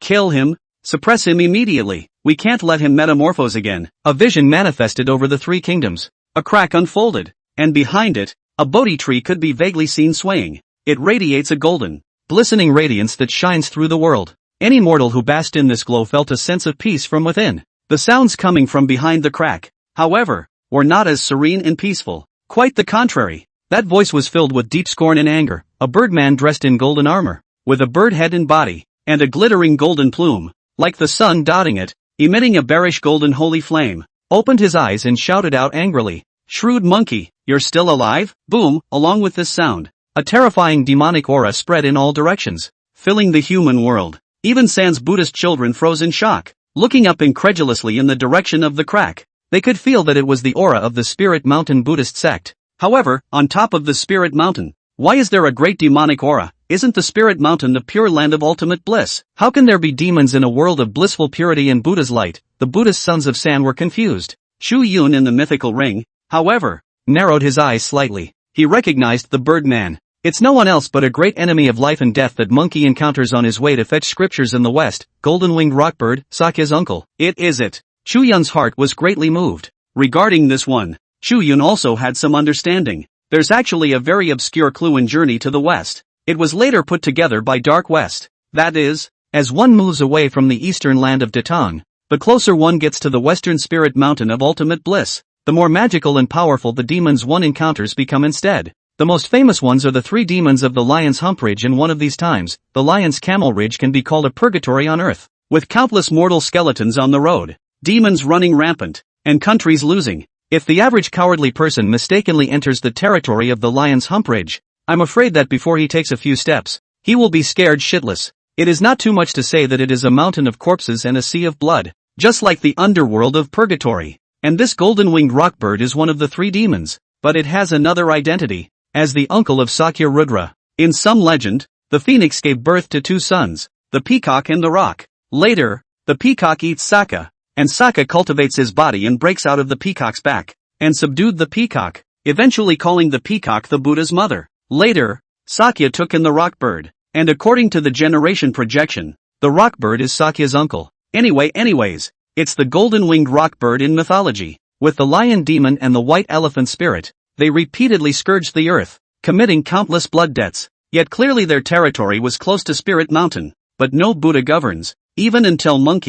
kill him, suppress him immediately, we can't let him metamorphose again. A vision manifested over the three kingdoms. A crack unfolded, and behind it, a Bodhi tree could be vaguely seen swaying. It radiates a golden, glistening radiance that shines through the world. Any mortal who basked in this glow felt a sense of peace from within. The sounds coming from behind the crack, however, were not as serene and peaceful. Quite the contrary. That voice was filled with deep scorn and anger. A birdman dressed in golden armor, with a bird head and body, and a glittering golden plume, like the sun dotting it, emitting a bearish golden holy flame, opened his eyes and shouted out angrily, "Shrewd monkey, you're still alive?" Boom, along with this sound, a terrifying demonic aura spread in all directions, filling the human world. Even San's Buddhist children froze in shock, looking up incredulously in the direction of the crack. They could feel that it was the aura of the Spirit Mountain Buddhist sect. However, on top of the Spirit Mountain, why is there a great demonic aura? Isn't the Spirit Mountain the pure land of ultimate bliss? How can there be demons in a world of blissful purity and Buddha's light? The Buddhist sons of San were confused. Chu Yun in the mythical ring, however, narrowed his eyes slightly. He recognized the Birdman. It's no one else but a great enemy of life and death that Monkey encounters on his way to fetch scriptures in the west, golden-winged rockbird, Sakya's uncle. It is it. Chu Yun's heart was greatly moved. Regarding this one, Chu Yun also had some understanding. There's actually a very obscure clue in Journey to the West. It was later put together by Dark West. That is, as one moves away from the eastern land of Datong, the closer one gets to the western spirit mountain of ultimate bliss, the more magical and powerful the demons one encounters become instead. The most famous ones are the three demons of the Lion's Hump Ridge, and one of these times, the Lion's Camel Ridge can be called a purgatory on earth, with countless mortal skeletons on the road, demons running rampant, and countries losing. If the average cowardly person mistakenly enters the territory of the Lion's Hump Ridge, I'm afraid that before he takes a few steps, he will be scared shitless. It is not too much to say that it is a mountain of corpses and a sea of blood, just like the underworld of purgatory. And this golden-winged rockbird is one of the three demons, but it has another identity, as the uncle of Sakya Rudra. In some legend, the phoenix gave birth to two sons, the peacock and the rock. Later, the peacock eats Saka, and Saka cultivates his body and breaks out of the peacock's back, and subdued the peacock, eventually calling the peacock the Buddha's mother. Later, Sakya took in the rockbird, and according to the generation projection, the rockbird is Sakya's uncle. Anyways, it's the golden-winged rockbird in mythology. With the lion demon and the white elephant spirit, they repeatedly scourged the earth, committing countless blood debts. Yet clearly their territory was close to Spirit Mountain, but no Buddha governs, even until Monk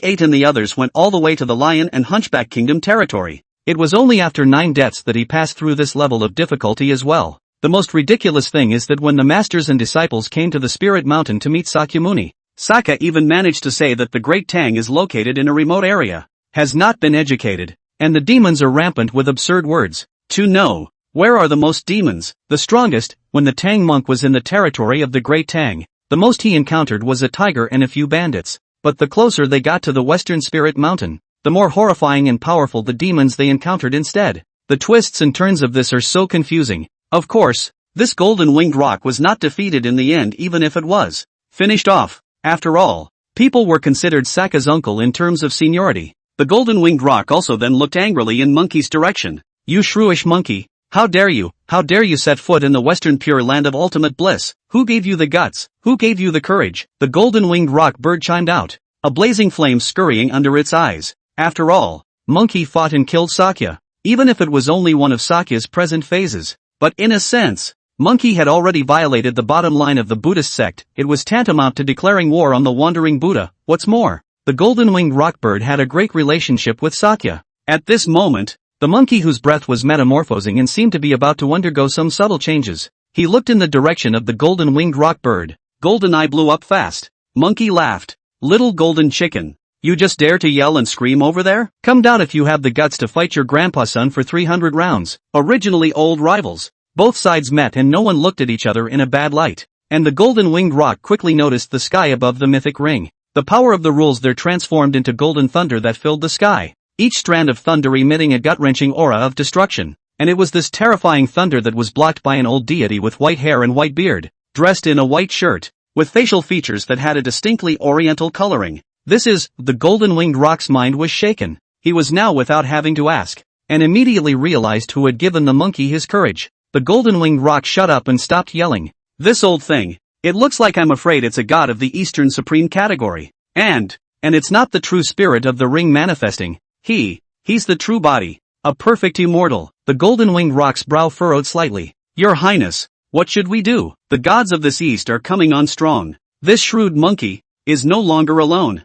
8 and the others went all the way to the Lion and Hunchback Kingdom territory. It was only after 9 deaths that he passed through this level of difficulty as well. The most ridiculous thing is that when the masters and disciples came to the Spirit Mountain to meet Sakyamuni, Saka even managed to say that the Great Tang is located in a remote area, has not been educated, and the demons are rampant with absurd words. To know, where are the most demons, the strongest? When the Tang monk was in the territory of the Great Tang, the most he encountered was a tiger and a few bandits. But the closer they got to the Western Spirit Mountain, the more horrifying and powerful the demons they encountered instead. The twists and turns of this are so confusing. Of course, this golden-winged rock was not defeated in the end, even if it was finished off. After all, people were considered Saka's uncle in terms of seniority. The golden-winged rock also then looked angrily in Monkey's direction. "You shrewish monkey, how dare you set foot in the western pure land of ultimate bliss? Who gave you the guts? Who gave you the courage?" The golden-winged rock bird chimed out, a blazing flame scurrying under its eyes. After all, Monkey fought and killed Sakya, even if it was only one of Sakya's present phases. But in a sense, Monkey had already violated the bottom line of the Buddhist sect. It was tantamount to declaring war on the wandering Buddha. What's more, the golden-winged rockbird had a great relationship with Sakya. At this moment, the monkey whose breath was metamorphosing and seemed to be about to undergo some subtle changes, he looked in the direction of the golden-winged rockbird. Golden Eye blew up fast. Monkey laughed. "Little golden chicken, you just dare to yell and scream over there? Come down if you have the guts to fight your grandpa's son for 300 rounds. Originally old rivals, both sides met and no one looked at each other in a bad light. And the golden-winged rock quickly noticed the sky above the mythic ring. The power of the rules there transformed into golden thunder that filled the sky, each strand of thunder emitting a gut-wrenching aura of destruction. and it was this terrifying thunder that was blocked by an old deity with white hair and white beard, dressed in a white shirt, with facial features that had a distinctly oriental coloring. This is, the golden-winged rock's mind was shaken. He was now without having to ask, and immediately realized who had given the monkey his courage. The golden-winged rock shut up and stopped yelling. This old thing. It looks like I'm afraid it's a god of the Eastern Supreme category. And it's not the true spirit of the ring manifesting. He's the true body. A perfect immortal. The golden-winged rock's brow furrowed slightly. Your Highness, what should we do? The gods of this East are coming on strong. This shrewd monkey is no longer alone.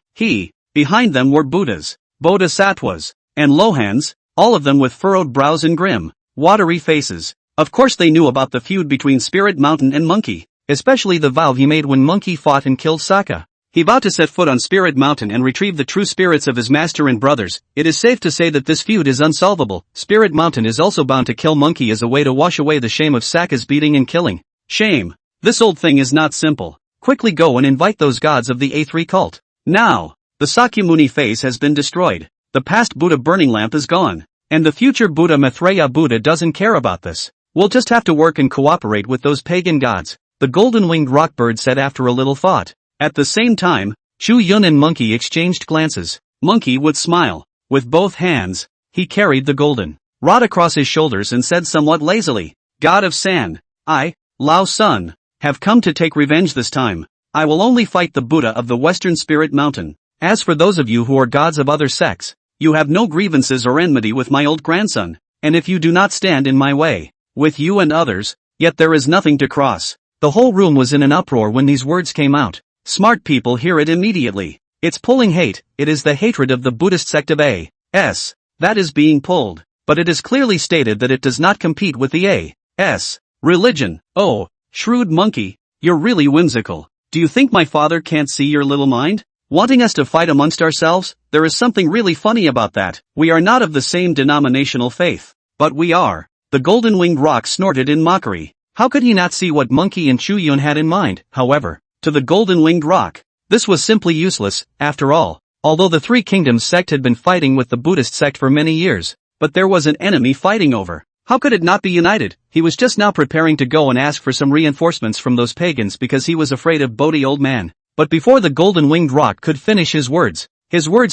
Behind them were Buddhas, Bodhisattvas, and Lohans, all of them with furrowed brows and grim, watery faces. Of course they knew about the feud between Spirit Mountain and Monkey, especially the vow he made when Monkey fought and killed Sokka. He vowed to set foot on Spirit Mountain and retrieve the true spirits of his master and brothers. It is safe to say that this feud is unsolvable. Spirit Mountain is also bound to kill Monkey as a way to wash away the shame of Sokka's beating and killing. Shame. This old thing is not simple. Quickly go and invite those gods of the A3 cult. Now. The Sakyamuni face has been destroyed. The past Buddha burning lamp is gone. And the future Buddha Maitreya Buddha doesn't care about this. We'll just have to work and cooperate with those pagan gods, the golden-winged rockbird said after a little thought. At the same time, Chu Yun and Monkey exchanged glances. Monkey would smile. With both hands, he carried the golden rod across his shoulders and said somewhat lazily, God of Sand, I, Lao Sun, have come to take revenge this time. I will only fight the Buddha of the Western Spirit Mountain. As for those of you who are gods of other sects, you have no grievances or enmity with my old grandson, and if you do not stand in my way, with you and others, yet there is nothing to cross. The whole room was in an uproar when these words came out. Smart people hear it immediately. It's pulling hate. It is the hatred of the Buddhist sect of A.S. that is being pulled, but it is clearly stated that it does not compete with the A.S. religion. Oh, shrewd monkey, you're really whimsical. Do you think my father can't see your little mind? Wanting us to fight amongst ourselves? There is something really funny about that. We are not of the same denominational faith. But we are. The golden-winged rock snorted in mockery. How could he not see what Monkey and Chu Yun had in mind? However, to the golden-winged rock, this was simply useless, after all. Although the Three Kingdoms sect had been fighting with the Buddhist sect for many years, but there was an enemy fighting over. How could it not be united? He was just now preparing to go and ask for some reinforcements from those pagans because he was afraid of Bodhi old man. But before the golden-winged rock could finish his words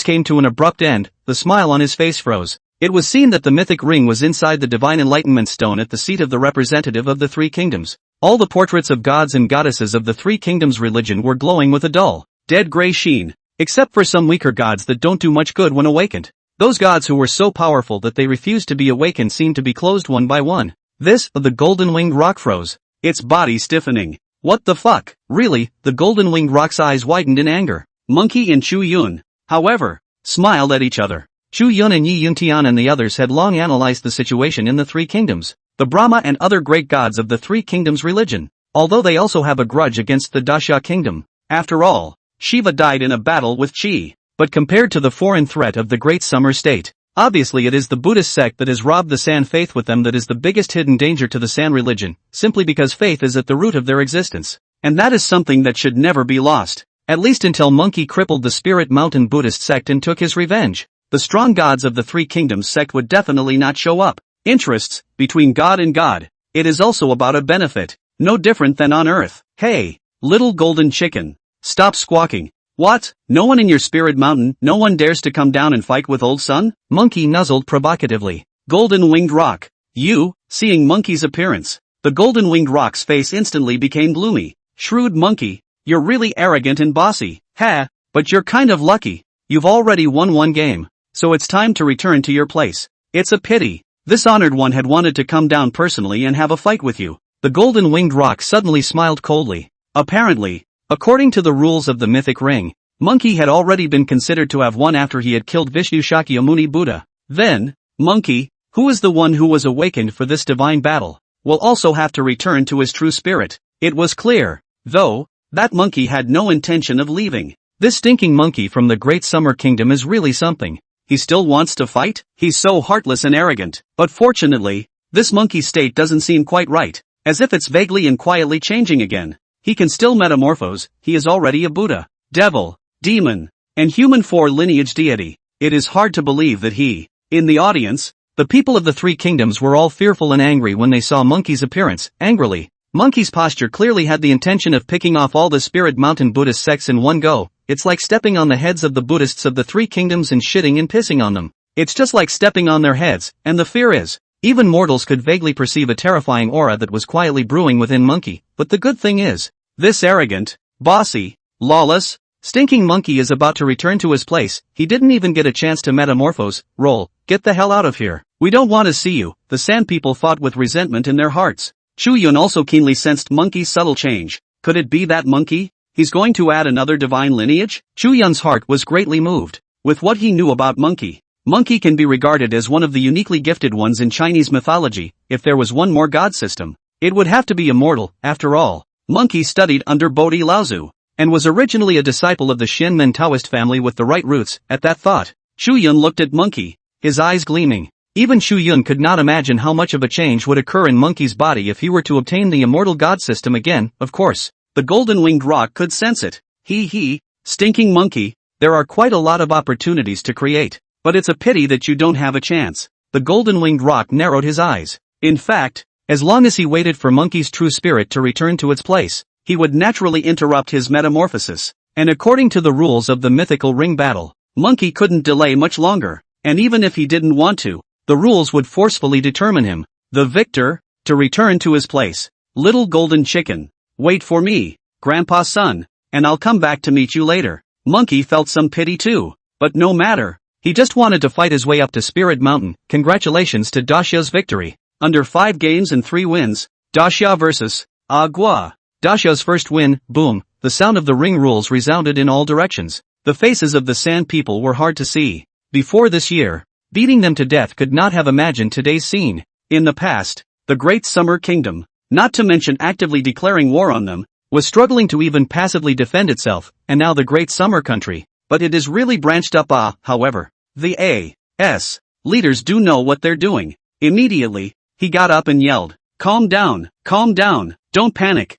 came to an abrupt end. The smile on his face froze. It was seen that the mythic ring was inside the divine enlightenment stone at the seat of the representative of the Three Kingdoms. All the portraits of gods and goddesses of the Three Kingdoms religion were glowing with a dull, dead gray sheen, except for some weaker gods that don't do much good when awakened. Those gods who were so powerful that they refused to be awakened seemed to be closed one by one. The golden-winged rock froze, its body stiffening. What the fuck? Really? The golden-winged rock's eyes widened in anger. Monkey and Chu Yun, however, smiled at each other. Chu Yun and Yi Yuntian and the others had long analyzed the situation in the Three Kingdoms, the Brahma and other great gods of the Three Kingdoms religion, although they also have a grudge against the Dasha Kingdom. After all, Shiva died in a battle with Chi. But compared to the foreign threat of the Great Summer State, obviously it is the Buddhist sect that has robbed the San faith with them that is the biggest hidden danger to the San religion, simply because faith is at the root of their existence. And that is something that should never be lost, at least until Monkey crippled the Spirit Mountain Buddhist sect and took his revenge. The strong gods of the Three Kingdoms sect would definitely not show up. Interests, between God and God. It is also about a benefit, no different than on Earth. Hey, little golden chicken, stop squawking. What? No one in your Spirit Mountain, no one dares to come down and fight with old son? Monkey nuzzled provocatively. Golden-winged rock. You, seeing Monkey's appearance. The golden-winged rock's face instantly became gloomy. Shrewd monkey, you're really arrogant and bossy. Ha, but you're kind of lucky. You've already won one game, so it's time to return to your place. It's a pity. This honored one had wanted to come down personally and have a fight with you. The golden-winged rock suddenly smiled coldly. Apparently, according to the rules of the mythic ring, Monkey had already been considered to have won after he had killed Vishnu Shakyamuni Buddha. Then, Monkey, who is the one who was awakened for this divine battle, will also have to return to his true spirit. It was clear, though, that Monkey had no intention of leaving. This stinking monkey from the Great Summer Kingdom is really something. He still wants to fight? He's so heartless and arrogant. But fortunately, this monkey's state doesn't seem quite right, as if it's vaguely and quietly changing again. He can still metamorphose. He is already a Buddha, devil, demon, and human four-lineage deity. It is hard to believe that he, in the audience, The people of the three kingdoms were all fearful and angry when they saw Monkey's appearance. Angrily, Monkey's posture clearly had the intention of picking off all the Spirit Mountain Buddhist sects in one go. It's like stepping on the heads of the Buddhists of the three kingdoms and shitting and pissing on them. It's just like stepping on their heads, and the fear is, even mortals could vaguely perceive a terrifying aura that was quietly brewing within Monkey. But the good thing is, this arrogant, bossy, lawless, stinking monkey is about to return to his place. He didn't even get a chance to metamorphose. Roll, get the hell out of here. We don't want to see you. The Sand People fought with resentment in their hearts. Chu Yun also keenly sensed Monkey's subtle change. Could it be that Monkey? He's going to add another divine lineage? Chu Yun's heart was greatly moved. With what he knew about Monkey, Monkey can be regarded as one of the uniquely gifted ones in Chinese mythology. If there was one more god system, it would have to be immortal. After all, Monkey studied under Bodhi Laozu, and was originally a disciple of the Shen Taoist family with the right roots. At that thought, Chu Yun looked at Monkey, his eyes gleaming. Even Chu Yun could not imagine how much of a change would occur in Monkey's body if he were to obtain the immortal god system again. Of course, the golden-winged rock could sense it. Stinking monkey, there are quite a lot of opportunities to create, but it's a pity that you don't have a chance. The golden-winged rock narrowed his eyes. In fact, as long as he waited for Monkey's true spirit to return to its place, he would naturally interrupt his metamorphosis. And according to the rules of the mythical ring battle, Monkey couldn't delay much longer, and even if he didn't want to, the rules would forcefully determine him, the victor, to return to his place. Little golden chicken, wait for me, Grandpa's son, and I'll come back to meet you later. Monkey felt some pity too, but no matter. He just wanted to fight his way up to Spirit Mountain. Congratulations to Daxia's victory. Under 5 games and 3 wins, Daxia vs. Agua. Daxia's first win, boom, the sound of the ring rules resounded in all directions. The faces of the Sand People were hard to see. Before this year, beating them to death could not have imagined today's scene. In the past, the Great Summer Kingdom, not to mention actively declaring war on them, was struggling to even passively defend itself, and now the Great Summer Country. But it is really branched up. However, the A.S. leaders do know what they're doing. Immediately, he got up and yelled, calm down, don't panic,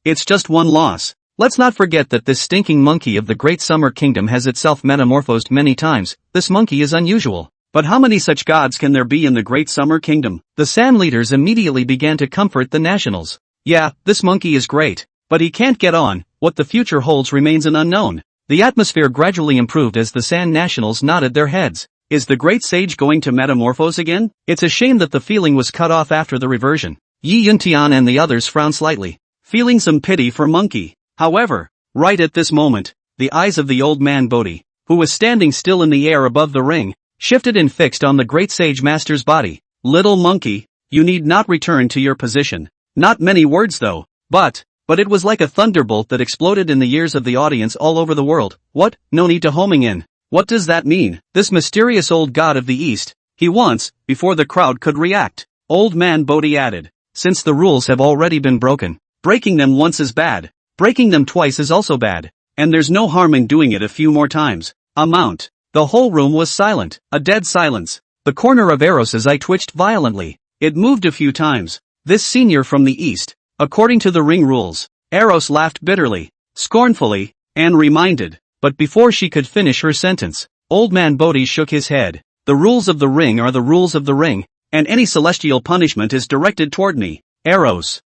it's just one loss. Let's not forget that this stinking monkey of the Great Summer Kingdom has itself metamorphosed many times. This monkey is unusual. But how many such gods can there be in the Great Summer Kingdom? The Sand leaders immediately began to comfort the nationals. Yeah, this monkey is great, but he can't get on. What the future holds remains an unknown. The atmosphere gradually improved as the Sand nationals nodded their heads. Is the great sage going to metamorphose again? It's a shame that the feeling was cut off after the reversion. Yi Yuntian and the others frowned slightly, feeling some pity for Monkey. However, right at this moment, the eyes of the old man Bodhi, who was standing still in the air above the ring, shifted and fixed on the great sage master's body. Little monkey, you need not return to your position. Not many words though, but it was like a thunderbolt that exploded in the ears of the audience all over the world. What? No need to homing in. What does that mean? This mysterious old god of the East, he wants, before the crowd could react. Old man Bodhi added, since the rules have already been broken, breaking them once is bad, breaking them twice is also bad, and there's no harm in doing it a few more times. Amount. The whole room was silent, a dead silence. The corner of Eros's eye twitched violently. It moved a few times. This senior from the East, according to the ring rules. Eros laughed bitterly, scornfully, and reminded. But before she could finish her sentence, old man Bodhi shook his head. The rules of the ring are the rules of the ring, and any celestial punishment is directed toward me. Eros,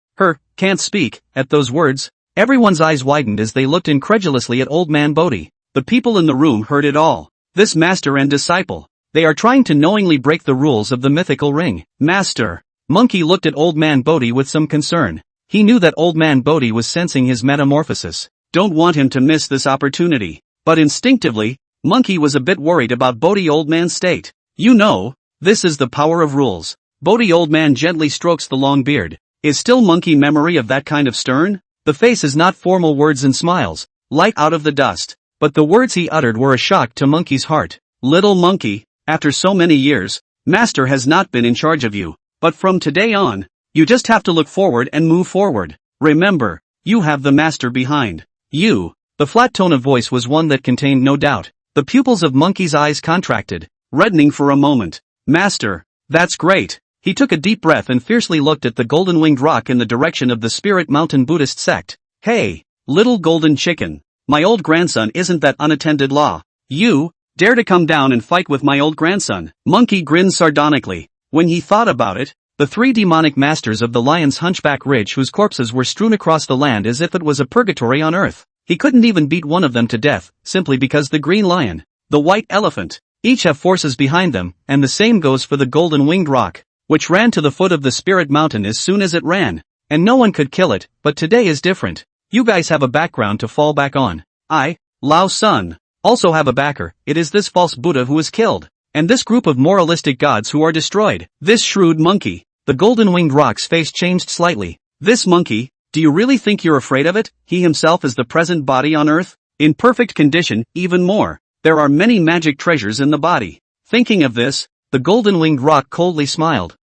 can't speak. At those words, everyone's eyes widened as they looked incredulously at old man Bodhi. The people in the room heard it all. This master and disciple, they are trying to knowingly break the rules of the mythical ring. Master. Monkey looked at old man Bodhi with some concern. He knew that old man Bodhi was sensing his metamorphosis. Don't want him to miss this opportunity. But instinctively, Monkey was a bit worried about Bodhi old man's state. You know, this is the power of rules. Bodhi old man gently strokes the long beard. Is still Monkey memory of that kind of stern? The face is not formal words and smiles, light out of the dust. But the words he uttered were a shock to Monkey's heart. Little monkey, after so many years, Master has not been in charge of you. But from today on, you just have to look forward and move forward. Remember, you have the Master behind you. The flat tone of voice was one that contained no doubt. The pupils of Monkey's eyes contracted, reddening for a moment. Master, that's great. He took a deep breath and fiercely looked at the golden-winged rock in the direction of the Spirit Mountain Buddhist sect. Hey, little golden chicken. My old grandson isn't that unattended law. You Dare to come down and fight with my old grandson? Monkey grinned sardonically. When he thought about it, the three demonic masters of the Lion's Hunchback Ridge whose corpses were strewn across the land as if it was a purgatory on earth. He couldn't even beat one of them to death, simply because the green lion, the white elephant, each have forces behind them, and the same goes for the golden-winged roc, which ran to the foot of the spirit mountain as soon as it ran. And no one could kill it, but today is different. You guys have a background to fall back on. I, Lao Sun, also have a backer. It is this false Buddha who is killed, and this group of moralistic gods who are destroyed. This shrewd monkey. The golden-winged roc's face changed slightly. This monkey, do you really think you're afraid of it? He himself is the present body on earth, in perfect condition, even more. There are many magic treasures in the body. Thinking of this, the golden-winged roc coldly smiled.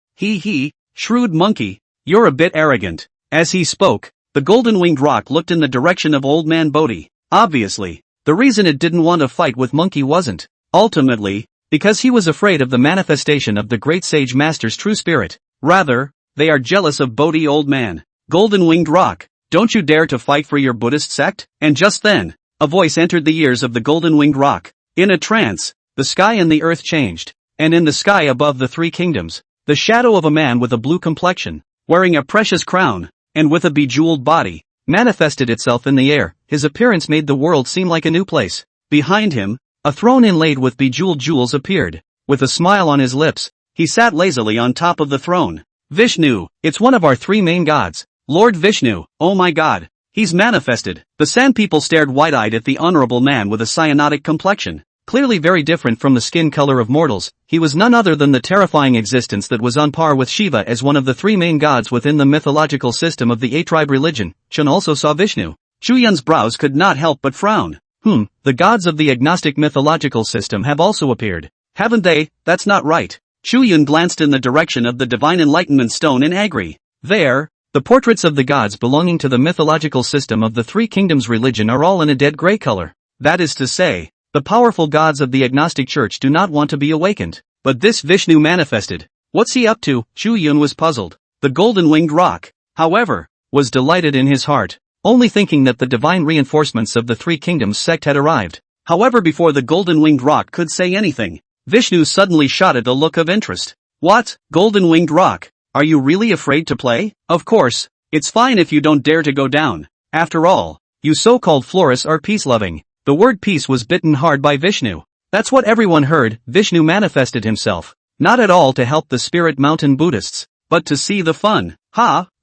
Shrewd monkey, you're a bit arrogant. As he spoke, the golden-winged roc looked in the direction of Old Man Bodhi. Obviously, the reason it didn't want to fight with Monkey wasn't, ultimately, because he was afraid of the manifestation of the great sage master's true spirit. Rather, they are jealous of Bodhi. Old Man, golden-winged roc, don't you dare to fight for your Buddhist sect? And just then, a voice entered the ears of the golden-winged roc. In a trance, the sky and the earth changed, and in the sky above the three kingdoms, the shadow of a man with a blue complexion, wearing a precious crown, and with a bejeweled body, manifested itself in the air. His appearance made the world seem like a new place. Behind him, a throne inlaid with bejeweled jewels appeared. With a smile on his lips, he sat lazily on top of the throne. Vishnu, it's one of our three main gods. Lord Vishnu, oh my god, he's manifested. The Sand people stared wide-eyed at the honorable man with a cyanotic complexion. Clearly very different from the skin color of mortals, he was none other than the terrifying existence that was on par with Shiva as one of the three main gods within the mythological system of the eight-tribe religion. Chun also saw Vishnu. Chu Yun's brows could not help but frown. The gods of the agnostic mythological system have also appeared. Haven't they? That's not right. Chu Yun glanced in the direction of the Divine Enlightenment Stone in Agri. There, the portraits of the gods belonging to the mythological system of the Three Kingdoms religion are all in a dead gray color. That is to say, the powerful gods of the agnostic church do not want to be awakened. But this Vishnu manifested. What's he up to? Chu Yun was puzzled. The golden-winged roc, however, was delighted in his heart, only thinking that the divine reinforcements of the Three Kingdoms sect had arrived. However, before the golden-winged roc could say anything, Vishnu suddenly shotted a look of interest. What? Golden-winged roc, are you really afraid to play? Of course, it's fine if you don't dare to go down. After all, you so-called florists are peace-loving. The word peace was bitten hard by Vishnu. That's what everyone heard. Vishnu manifested himself, not at all to help the Spirit Mountain Buddhists, but to see the fun.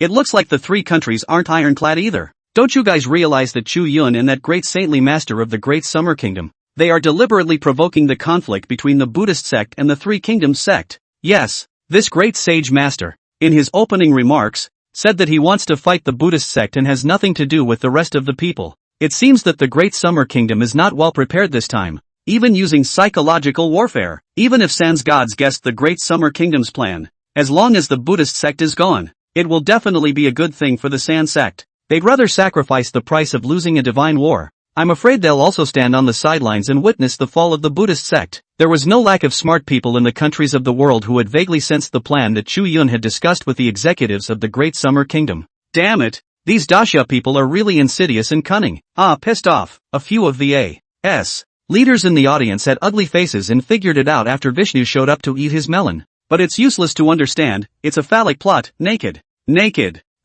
It looks like the three countries aren't ironclad either. Don't you guys realize that Chu Yun and that great saintly master of the Great Summer Kingdom, they are deliberately provoking the conflict between the Buddhist sect and the Three Kingdoms sect? Yes, this great sage master, in his opening remarks, said that he wants to fight the Buddhist sect and has nothing to do with the rest of the people. It seems that the Great Summer Kingdom is not well prepared this time, even using psychological warfare. Even if San's gods guessed the Great Summer Kingdom's plan, as long as the Buddhist sect is gone, it will definitely be a good thing for the San sect. They'd rather sacrifice the price of losing a divine war. I'm afraid they'll also stand on the sidelines and witness the fall of the Buddhist sect. There was no lack of smart people in the countries of the world who had vaguely sensed the plan that Chu Yun had discussed with the executives of the Great Summer Kingdom. Damn it! These Daxia people are really insidious and cunning. Pissed off. A few of the A.S. leaders in the audience had ugly faces and figured it out after Vishnu showed up to eat his melon. But it's useless to understand, it's a phallic plot. Naked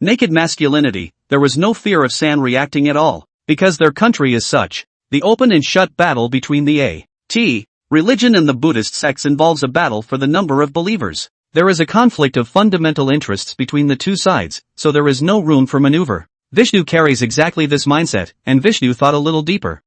masculinity. There was no fear of San reacting at all, because their country is such. The open and shut battle between the A.T. religion and the Buddhist sects involves a battle for the number of believers. There is a conflict of fundamental interests between the two sides, so there is no room for maneuver. Vishnu carries exactly this mindset, and Vishnu thought a little deeper.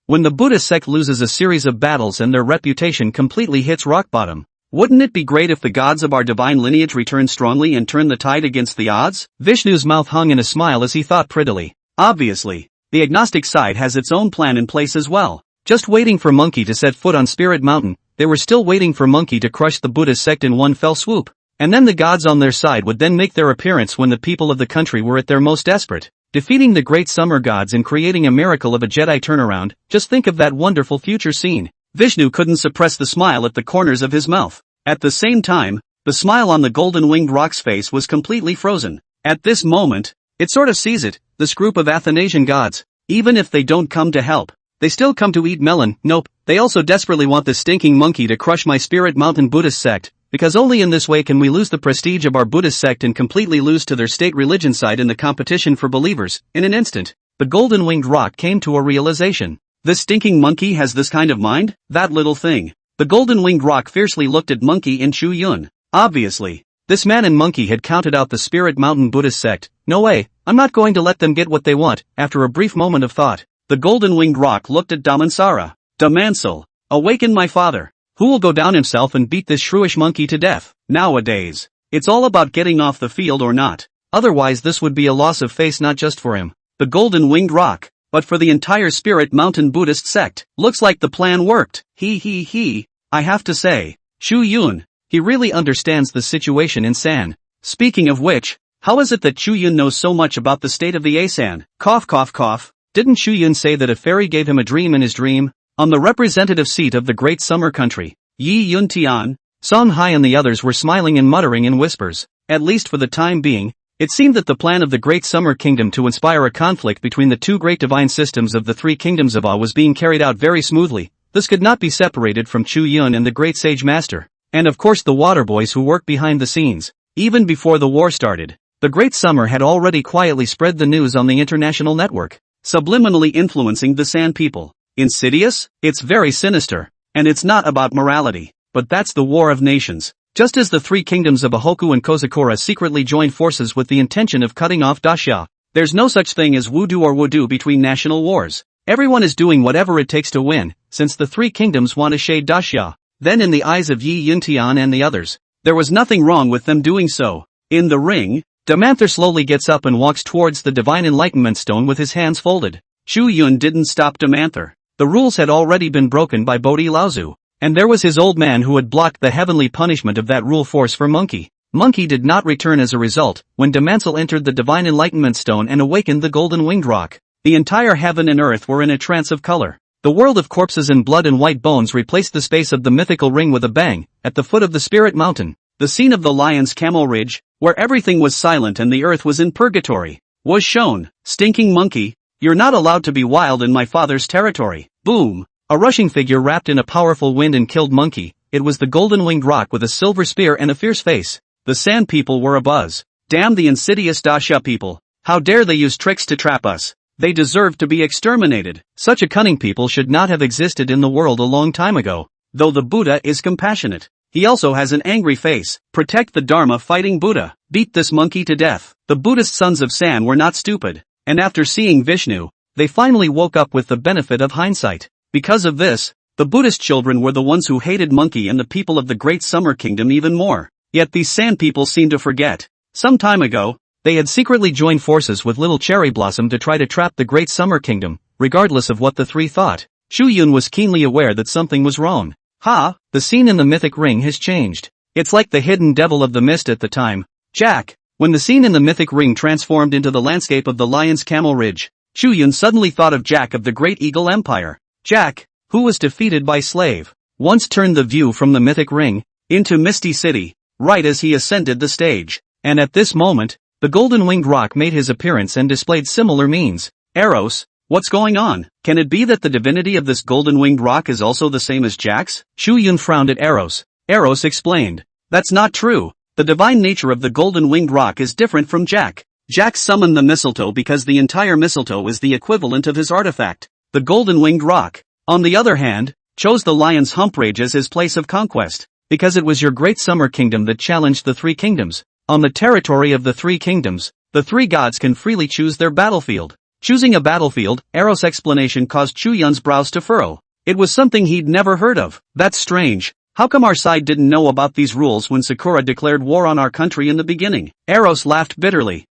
When the Buddhist sect loses a series of battles and their reputation completely hits rock bottom, wouldn't it be great if the gods of our divine lineage return strongly and turn the tide against the odds? Vishnu's mouth hung in a smile as he thought prettily. Obviously, the agnostic side has its own plan in place as well. Just waiting for Monkey to set foot on Spirit Mountain, they were still waiting for Monkey to crush the Buddhist sect in one fell swoop. And then the gods on their side would then make their appearance when the people of the country were at their most desperate. Defeating the great summer gods and creating a miracle of a Jedi turnaround, just think of that wonderful future scene. Vishnu couldn't suppress the smile at the corners of his mouth. At the same time, the smile on the golden-winged roc's face was completely frozen. At this moment, it sort of sees it, this group of Athanasian gods. Even if they don't come to help, they still come to eat melon. Nope, They also desperately want this stinking monkey to crush my Spirit Mountain Buddhist sect, because only in this way can we lose the prestige of our Buddhist sect and completely lose to their state religion side in the competition for believers. In an instant, the golden-winged roc came to a realization. This stinking monkey has this kind of mind? That little thing. The golden-winged roc fiercely looked at Monkey and Chu Yun. Obviously, this man and monkey had counted out the Spirit Mountain Buddhist sect. No way, I'm not going to let them get what they want. After a brief moment of thought, the golden-winged roc looked at Damansara. Damansal, awaken my father. Who will go down himself and beat this shrewish monkey to death? Nowadays, it's all about getting off the field or not. Otherwise this would be a loss of face not just for him, the golden-winged roc, but for the entire Spirit Mountain Buddhist sect. Looks like the plan worked. I have to say, Chu Yun, he really understands the situation in San. Speaking of which, how is it that Chu Yun knows so much about the state of the Asan? Cough cough cough. Didn't Chu Yun say that a fairy gave him a dream in his dream? On the representative seat of the great summer country, Yi Yun Tian, Song Hai and the others were smiling and muttering in whispers. At least for the time being, it seemed that the plan of the great summer kingdom to inspire a conflict between the two great divine systems of the three kingdoms of A was being carried out very smoothly. This could not be separated from Chu Yun and the great sage master, and of course the water boys who worked behind the scenes. Even before the war started, the great summer had already quietly spread the news on the international network, subliminally influencing the San people. Insidious? It's very sinister. And it's not about morality, but that's the war of nations. Just as the three kingdoms of Ahoku and Kozakura secretly joined forces with the intention of cutting off Daxia, there's no such thing as wudu or wudu between national wars. Everyone is doing whatever it takes to win, since the three kingdoms want to shade Daxia. Then in the eyes of Yi Yuntian and the others, there was nothing wrong with them doing so. In the ring, Damanther slowly gets up and walks towards the Divine Enlightenment Stone with his hands folded. Chu Yun didn't stop Damanther. The rules had already been broken by Bodhi Laozu, and there was his old man who had blocked the heavenly punishment of that rule force for Monkey. Monkey did not return as a result. When Damansal entered the Divine Enlightenment Stone and awakened the golden-winged roc, the entire heaven and earth were in a trance of color. The world of corpses and blood and white bones replaced the space of the mythical ring with a bang. At the foot of the Spirit Mountain, the scene of the Lion's Camel Ridge, where everything was silent and the earth was in purgatory, was shown. Stinking monkey, you're not allowed to be wild in my father's territory. Boom! A rushing figure wrapped in a powerful wind and killed Monkey. It was the golden-winged roc with a silver spear and a fierce face. The Sand people were abuzz. Damn the insidious Daxia people. How dare they use tricks to trap us? They deserve to be exterminated. Such a cunning people should not have existed in the world a long time ago. Though the Buddha is compassionate, he also has an angry face. Protect the Dharma fighting Buddha. Beat this monkey to death. The Buddhist sons of San were not stupid. And after seeing Vishnu, they finally woke up with the benefit of hindsight. Because of this, the Buddhist children were the ones who hated Monkey and the people of the Great Summer Kingdom even more. Yet these Sand people seem to forget. Some time ago, they had secretly joined forces with Little Cherry Blossom to try to trap the Great Summer Kingdom, regardless of what the three thought. Chu Yun was keenly aware that something was wrong. The scene in the mythic ring has changed. It's like the hidden devil of the mist at the time. Jack. When the scene in the mythic ring transformed into the landscape of the Lion's Camel Ridge, Chu Yun suddenly thought of Jack of the Great Eagle Empire. Jack, who was defeated by Slave, once turned the view from the mythic ring into Misty City, right as he ascended the stage. And at this moment, the golden-winged roc made his appearance and displayed similar means. Eros, what's going on? Can it be that the divinity of this golden-winged roc is also the same as Jack's? Chu Yun frowned at Eros. Eros explained. That's not true. The divine nature of the golden-winged roc is different from Jack. Jack summoned the mistletoe because the entire mistletoe is the equivalent of his artifact. The golden-winged roc, on the other hand, chose the lion's hump rage as his place of conquest, because it was your great summer kingdom that challenged the three kingdoms. On the territory of the three kingdoms, the three gods can freely choose their battlefield. Choosing a battlefield, Eros' explanation caused Chu Yun's brows to furrow. It was something he'd never heard of. That's strange. How come our side didn't know about these rules when Sakura declared war on our country in the beginning? Eros laughed bitterly.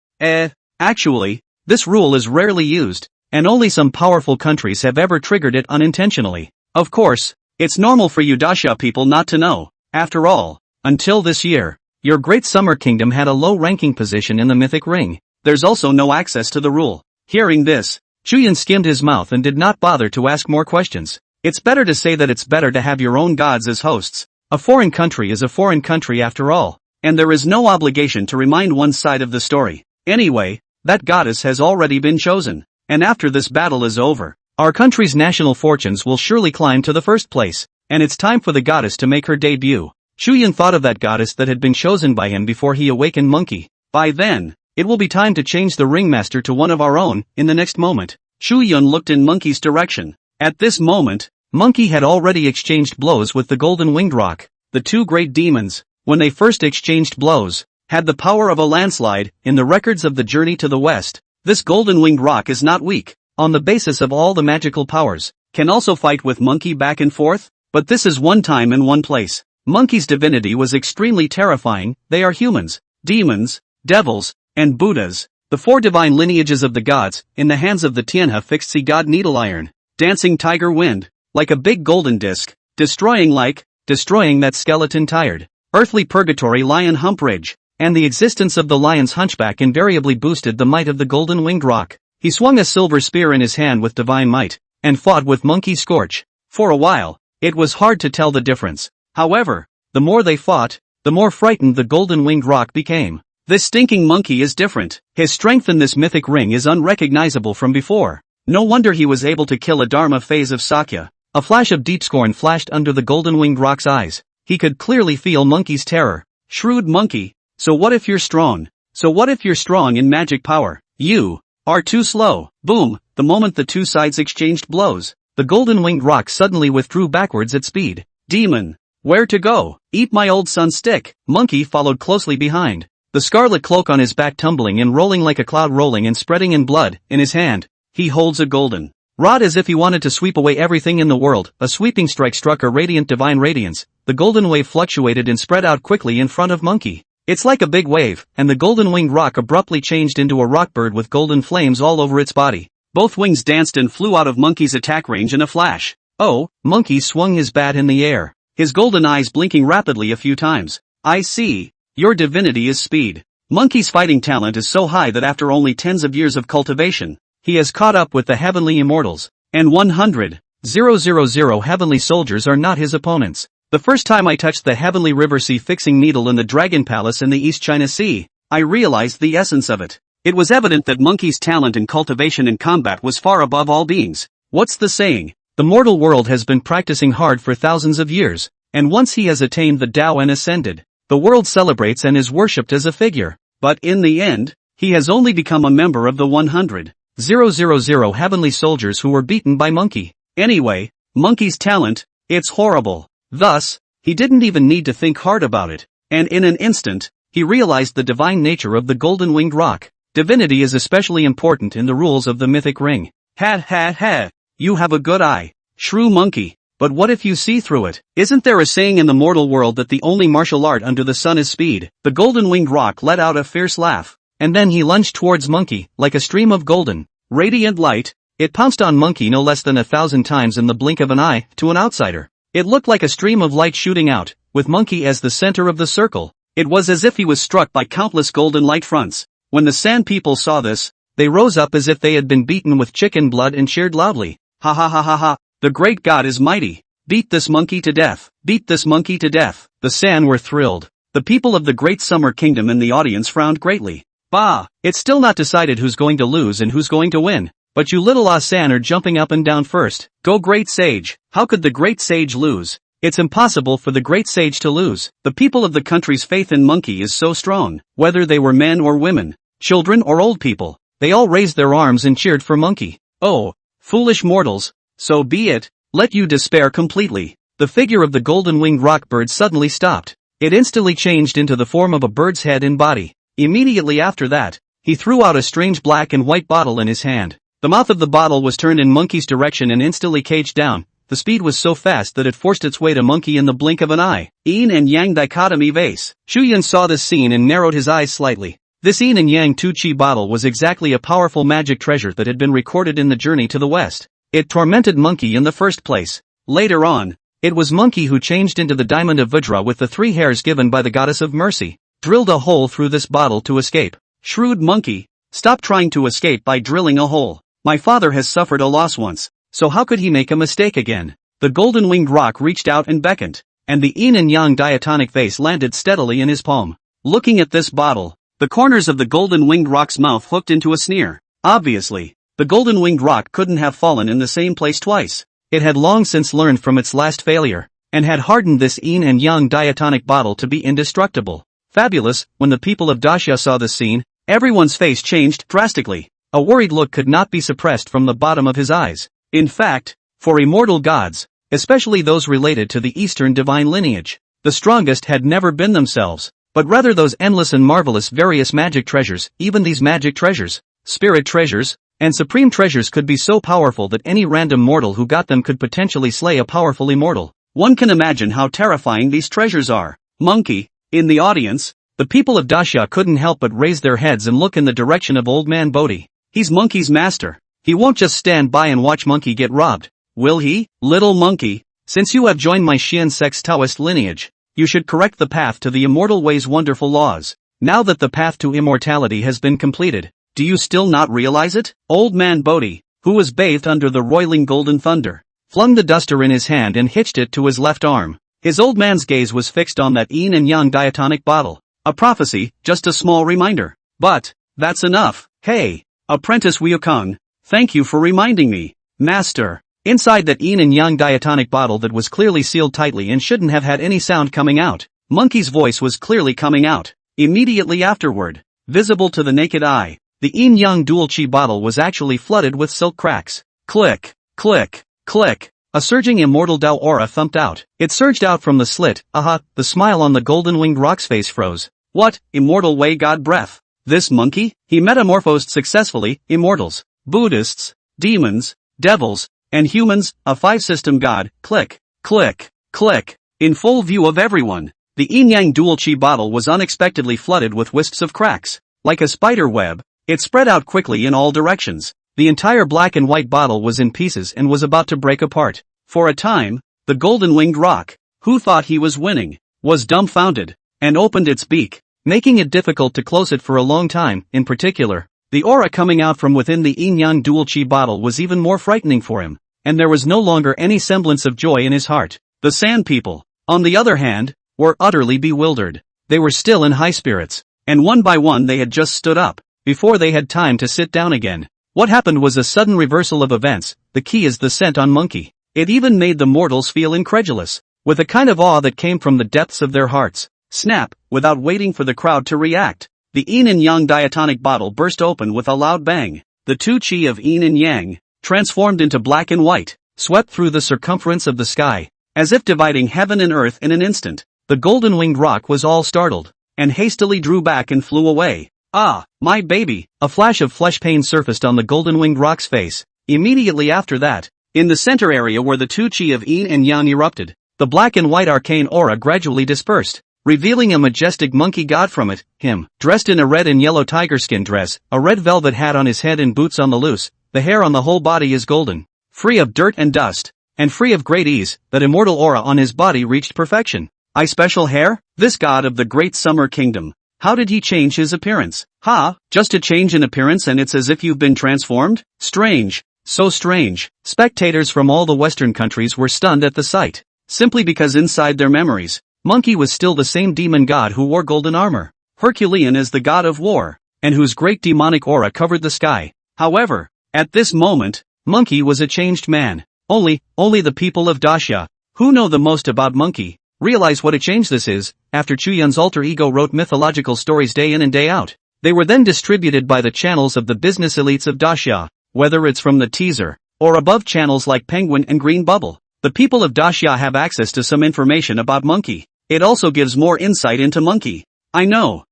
Actually, this rule is rarely used, and only some powerful countries have ever triggered it unintentionally. Of course, it's normal for you Daxia people not to know. After all, until this year, your great summer kingdom had a low-ranking position in the mythic ring. There's also no access to the rule. Hearing this, Chu Yun skimmed his mouth and did not bother to ask more questions. It's better to say that it's better to have your own gods as hosts. A foreign country is a foreign country after all, and there is no obligation to remind one side of the story. Anyway, that goddess has already been chosen, and after this battle is over, Our country's national fortunes will surely climb to the first place, and it's time for the goddess to make her debut. Chu Yun thought of that goddess that had been chosen by him before he awakened Monkey. By then, it will be time to change the ringmaster to one of our own. In the next moment, Chu Yun looked in Monkey's direction. At this moment, Monkey had already exchanged blows with the golden winged rock. The two great demons, when they first exchanged blows, had the power of a landslide. In the records of the journey to the west, this golden winged rock is not weak, on the basis of all the magical powers, can also fight with Monkey back and forth, but this is one time in one place. Monkey's divinity was extremely terrifying. They are humans, demons, devils, and Buddhas, the four divine lineages of the gods, in the hands of the Tianhe fixed sea god Needle Iron, dancing tiger wind, like a big golden disc, destroying that skeleton tired, earthly purgatory lion Humpridge, and the existence of the lion's hunchback invariably boosted the might of the golden winged rock. He swung a silver spear in his hand with divine might, and fought with Monkey Scorch. For a while, it was hard to tell the difference. However, the more they fought, the more frightened the golden winged rock became. This stinking monkey is different. His strength in this mythic ring is unrecognizable from before. No wonder he was able to kill a Dharma phase of Sakya. A flash of deep scorn flashed under the golden winged rock's eyes. He could clearly feel Monkey's terror. Shrewd monkey, so what if you're strong? So what if you're strong in magic power? You are too slow. Boom! The moment the two sides exchanged blows, the golden winged rock suddenly withdrew backwards at speed. Demon! Where to go? Eat my old son's stick. Monkey followed closely behind, the scarlet cloak on his back tumbling and rolling like a cloud rolling and spreading in blood. In his hand, he holds a golden rod as if he wanted to sweep away everything in the world. A sweeping strike struck a radiant divine radiance. The golden wave fluctuated and spread out quickly in front of Monkey. It's like a big wave, and the golden winged rock abruptly changed into a rock bird with golden flames all over its body. Both wings danced and flew out of Monkey's attack range in a flash. Oh, Monkey swung his bat in the air, his golden eyes blinking rapidly a few times. I see. Your divinity is speed. Monkey's fighting talent is so high that after only tens of years of cultivation, he has caught up with the heavenly immortals, and 100,000 heavenly soldiers are not his opponents. The first time I touched the heavenly river sea fixing needle in the Dragon Palace in the East China Sea, I realized the essence of it. It was evident that Monkey's talent in cultivation and combat was far above all beings. What's the saying? The mortal world has been practicing hard for thousands of years, and once he has attained the Tao and ascended, the world celebrates and is worshipped as a figure. But in the end, he has only become a member of the 100,000 heavenly soldiers who were beaten by Monkey. Anyway, Monkey's talent, it's horrible. Thus, he didn't even need to think hard about it, and in an instant, he realized the divine nature of the golden winged rock. Divinity is especially important in the rules of the mythic ring. Ha ha ha, you have a good eye, shrew monkey, but what if you see through it? Isn't there a saying in the mortal world that the only martial art under the sun is speed? The golden winged rock let out a fierce laugh, and then he lunged towards Monkey, like a stream of golden, radiant light. It pounced on Monkey no less than 1,000 times in the blink of an eye. To an outsider, it looked like a stream of light shooting out, with Monkey as the center of the circle. It was as if he was struck by countless golden light fronts. When the Sand people saw this, they rose up as if they had been beaten with chicken blood and cheered loudly. Ha ha ha ha ha, the great god is mighty. Beat this monkey to death. Beat this monkey to death. The Sand were thrilled. The people of the Great Summer Kingdom in the audience frowned greatly. Bah, it's still not decided who's going to lose and who's going to win. But you little San are jumping up and down first. Go great sage. How could the great sage lose? It's impossible for the great sage to lose. The people of the country's faith in Monkey is so strong. Whether they were men or women, children or old people, they all raised their arms and cheered for Monkey. Oh, foolish mortals, so be it. Let you despair completely. The figure of the golden-winged rock bird suddenly stopped. It instantly changed into the form of a bird's head and body. Immediately after that, he threw out a strange black and white bottle in his hand. The mouth of the bottle was turned in Monkey's direction and instantly caged down. The speed was so fast that it forced its way to Monkey in the blink of an eye. Yin and Yang dichotomy vase. Chu Yun saw this scene and narrowed his eyes slightly. This Yin and Yang Tu-Chi bottle was exactly a powerful magic treasure that had been recorded in the journey to the west. It tormented Monkey in the first place. Later on, it was Monkey who changed into the diamond of Vajra with the 3 hairs given by the goddess of mercy, drilled a hole through this bottle to escape. Shrewd monkey, stop trying to escape by drilling a hole. My father has suffered a loss once, so how could he make a mistake again? The golden-winged rock reached out and beckoned, and the Yin and Yang diatonic vase landed steadily in his palm. Looking at this bottle, the corners of the golden-winged rock's mouth hooked into a sneer. Obviously, The golden-winged rock couldn't have fallen in the same place twice. It had long since learned from its last failure, and had hardened this yin and yang diatonic bottle to be indestructible. Fabulous. When the people of Daxia saw this scene, everyone's face changed drastically. A worried look could not be suppressed from the bottom of his eyes. In fact, for immortal gods, especially those related to the Eastern divine lineage, the strongest had never been themselves, but rather those endless and marvelous various magic treasures. Even these magic treasures, spirit treasures, and supreme treasures could be so powerful that any random mortal who got them could potentially slay a powerful immortal. One can imagine how terrifying these treasures are. Monkey. In the audience, the people of Daxia couldn't help but raise their heads and look in the direction of Old Man Bodhi. He's Monkey's master. He won't just stand by and watch Monkey get robbed, will he? Little Monkey, since you have joined my Xian Sect's Taoist lineage, you should correct the path to the immortal way's wonderful laws. Now that the path to immortality has been completed, do you still not realize it? Old Man Bodhi, who was bathed under the roiling golden thunder, flung the duster in his hand and hitched it to his left arm. His old man's gaze was fixed on that yin and yang diatonic bottle. A prophecy, just a small reminder. But, that's enough. Hey, Apprentice Wukong, thank you for reminding me. Master. Inside that yin and yang diatonic bottle that was clearly sealed tightly and shouldn't have had any sound coming out, Monkey's voice was clearly coming out. Immediately afterward, visible to the naked eye, the yin-yang dual chi bottle was actually flooded with silk cracks. Click, click, click. A surging immortal Dao aura thumped out. It surged out from the slit. Aha, the smile on the golden-winged rock's face froze. What, immortal way god breath? This monkey? He metamorphosed successfully. Immortals, Buddhists, demons, devils, and humans, a five-system god. Click, click, click. In full view of everyone, the yin-yang dual chi bottle was unexpectedly flooded with wisps of cracks. Like a spider web, it spread out quickly in all directions. The entire black and white bottle was in pieces and was about to break apart. For a time, the golden-winged rock, who thought he was winning, was dumbfounded, and opened its beak, making it difficult to close it for a long time. In particular, the aura coming out from within the yin-yang dual chi bottle was even more frightening for him, and there was no longer any semblance of joy in his heart. The Sand People, on the other hand, were utterly bewildered. They were still in high spirits, and one by one they had just stood up, before they had time to sit down again. What happened was a sudden reversal of events. The key is the scent on Monkey. It even made the mortals feel incredulous, with a kind of awe that came from the depths of their hearts. Snap, without waiting for the crowd to react, the yin and yang diatonic bottle burst open with a loud bang. The two chi of yin and yang, transformed into black and white, swept through the circumference of the sky, as if dividing heaven and earth in an instant. The golden-winged rock was all startled, and hastily drew back and flew away. Ah, my baby! A flash of flesh pain surfaced on the golden-winged rock's face. Immediately after that, in the center area where the two chi of yin and yang erupted, the black and white arcane aura gradually dispersed, revealing a majestic monkey god from it. Him, dressed in a red and yellow tiger skin dress, a red velvet hat on his head and boots on the loose. The hair on the whole body is golden, free of dirt and dust, and free of great ease. That immortal aura on his body reached perfection. I special hair? This god of the great summer kingdom. How did he change his appearance? Ha, just a change in appearance and it's as if you've been transformed? Strange. So strange. Spectators from all the Western countries were stunned at the sight, simply because inside their memories, Monkey was still the same demon god who wore golden armor, Herculean as the god of war, and whose great demonic aura covered the sky. However, at this moment, Monkey was a changed man. Only the people of Daxia, who know the most about Monkey, realize what a change this is. After Chu Yun's alter ego wrote mythological stories day in and day out, they were then distributed by the channels of the business elites of Daxia, whether it's from the teaser, or above channels like Penguin and Green Bubble. The people of Daxia have access to some information about Monkey. It also gives more insight into Monkey. I know.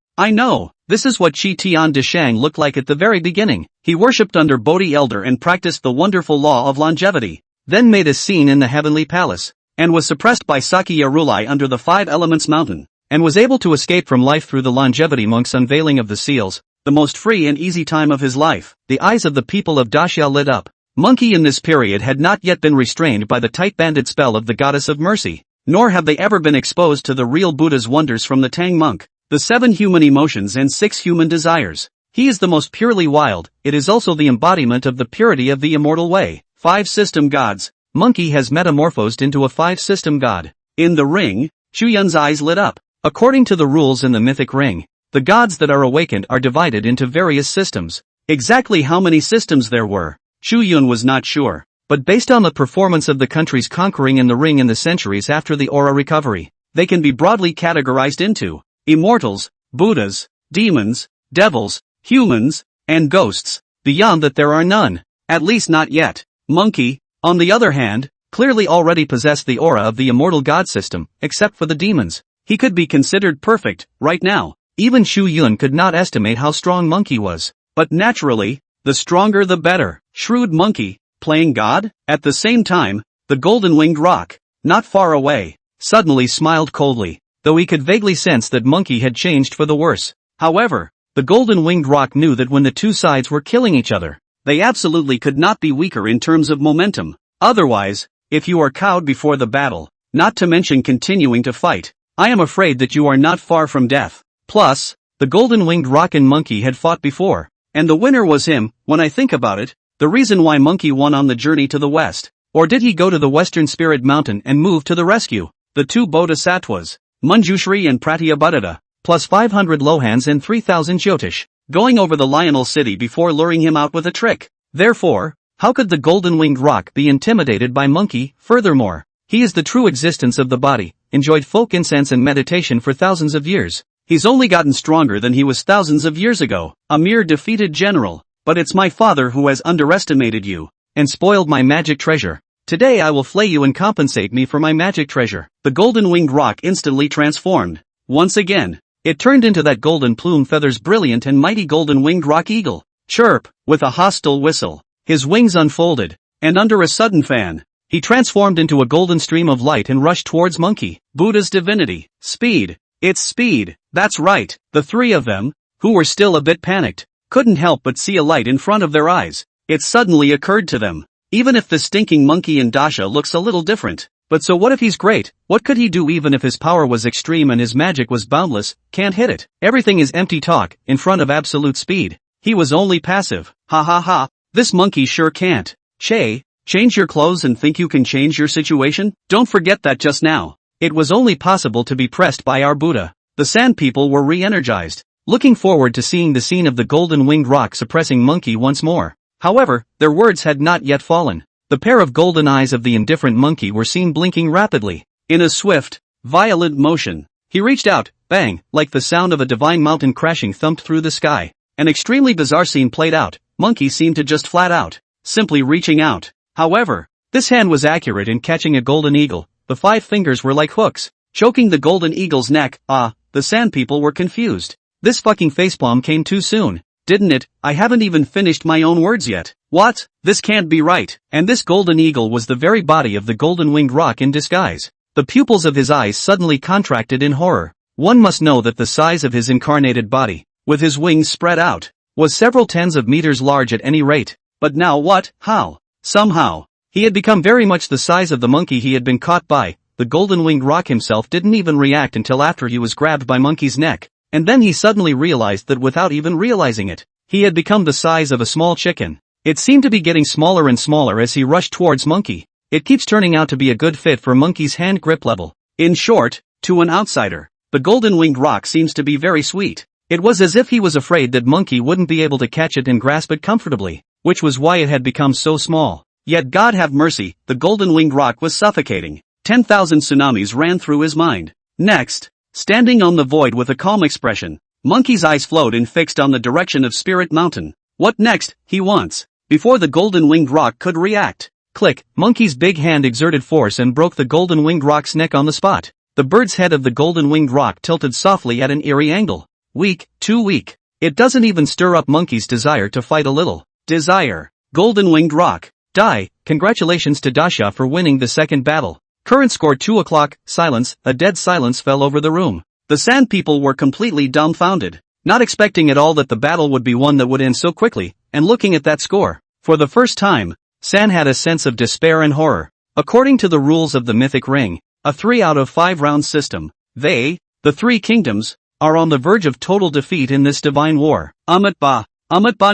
This is what Chi Tian de Shang looked like at the very beginning. He worshipped under Bodhi Elder and practiced the wonderful law of longevity, then made a scene in the heavenly palace, and was suppressed by Saki Yarulai under the Five Elements Mountain, and was able to escape from life through the longevity monk's unveiling of the seals, the most free and easy time of his life. The eyes of the people of Daxia lit up. Monkey in this period had not yet been restrained by the tight-banded spell of the goddess of mercy, nor have they ever been exposed to the real Buddha's wonders from the Tang monk, the 7 human emotions and 6 human desires. He is the most purely wild. It is also the embodiment of the purity of the immortal way. 5 system gods. Monkey has metamorphosed into a 5-system god. In the ring, Chu Yun's eyes lit up. According to the rules in the mythic ring, the gods that are awakened are divided into various systems. Exactly how many systems there were, Chu Yun was not sure, but based on the performance of the countries conquering in the ring in the centuries after the aura recovery, they can be broadly categorized into immortals, Buddhas, demons, devils, humans, and ghosts. Beyond that there are none, at least not yet. Monkey, on the other hand, clearly already possessed the aura of the immortal god system, except for the demons. He could be considered perfect, right now. Even Chu Yun could not estimate how strong Monkey was. But naturally, the stronger the better. Shrewd Monkey, playing God? At the same time, the golden-winged roc, not far away, suddenly smiled coldly, though he could vaguely sense that Monkey had changed for the worse. However, the golden-winged roc knew that when the two sides were killing each other, they absolutely could not be weaker in terms of momentum. Otherwise, if you are cowed before the battle, not to mention continuing to fight, I am afraid that you are not far from death. Plus, the golden-winged roc and Monkey had fought before, and the winner was him. When I think about it, the reason why Monkey won on the journey to the west, or did he go to the western spirit mountain and move to the rescue? The two bodhisattvas, Manjushri and Pratyabhadata, plus 500 lohans and 3,000 jyotish, going over the lionel city before luring him out with a trick. Therefore, how could the golden-winged roc be intimidated by Monkey? Furthermore, he is the true existence of the body, enjoyed folk incense and meditation for thousands of years. He's only gotten stronger than he was thousands of years ago, a mere defeated general. But it's my father who has underestimated you, and spoiled my magic treasure. Today I will flay you and compensate me for my magic treasure. The golden-winged roc instantly transformed. Once again, it turned into that golden plume feathers brilliant and mighty golden-winged roc eagle. Chirp, with a hostile whistle, his wings unfolded, and under a sudden fan, he transformed into a golden stream of light and rushed towards Monkey. Buddha's divinity, speed. It's speed, that's right. The three of them, who were still a bit panicked, couldn't help but see a light in front of their eyes. It suddenly occurred to them, even if the stinking monkey in Dasha looks a little different, but so what if he's great? What could he do even if his power was extreme and his magic was boundless? Can't hit it. Everything is empty talk, in front of absolute speed. He was only passive. Ha ha ha, this monkey sure can't. Change your clothes and think you can change your situation? Don't forget that just now, it was only possible to be pressed by our Buddha. The sand people were re-energized, looking forward to seeing the scene of the golden-winged roc suppressing Monkey once more. However, their words had not yet fallen. The pair of golden eyes of the indifferent Monkey were seen blinking rapidly. In a swift, violent motion, he reached out, bang, like the sound of a divine mountain crashing thumped through the sky. An extremely bizarre scene played out. Monkey seemed to just flat out, simply reaching out. However, this hand was accurate in catching a golden eagle. The 5 fingers were like hooks, choking the golden eagle's neck. The sand people were confused. This fucking facepalm came too soon, didn't it? I haven't even finished my own words yet. What? This can't be right. And this golden eagle was the very body of the golden-winged roc in disguise. The pupils of his eyes suddenly contracted in horror. One must know that the size of his incarnated body, with his wings spread out, was several tens of meters large at any rate. But now what? How? Somehow, he had become very much the size of the monkey he had been caught by. The golden-winged roc himself didn't even react until after he was grabbed by Monkey's neck, and then he suddenly realized that without even realizing it, he had become the size of a small chicken. It seemed to be getting smaller and smaller as he rushed towards Monkey. It keeps turning out to be a good fit for Monkey's hand grip level. In short, to an outsider, the golden-winged roc seems to be very sweet. It was as if he was afraid that Monkey wouldn't be able to catch it and grasp it comfortably, which was why it had become so small. Yet God have mercy, the golden-winged roc was suffocating. 10,000 tsunamis ran through his mind. Next, standing on the void with a calm expression, Monkey's eyes flowed and fixed on the direction of Spirit Mountain. What next, he wants? Before the golden-winged roc could react. Click, Monkey's big hand exerted force and broke the golden-winged roc's neck on the spot. The bird's head of the golden-winged roc tilted softly at an eerie angle. Weak, too weak. It doesn't even stir up Monkey's desire to fight a little. Desire. Golden-winged roc. Die. Congratulations to Dasha for winning the second battle. Current score 2 o'clock. Silence. A dead silence fell over the room. The sand people were completely dumbfounded, not expecting at all that the battle would be one that would end so quickly, and looking at that score. For the first time, San had a sense of despair and horror. According to the rules of the Mythic Ring, a 3 out of 5 round system, they, the 3 kingdoms, are on the verge of total defeat in this divine war. Amatba,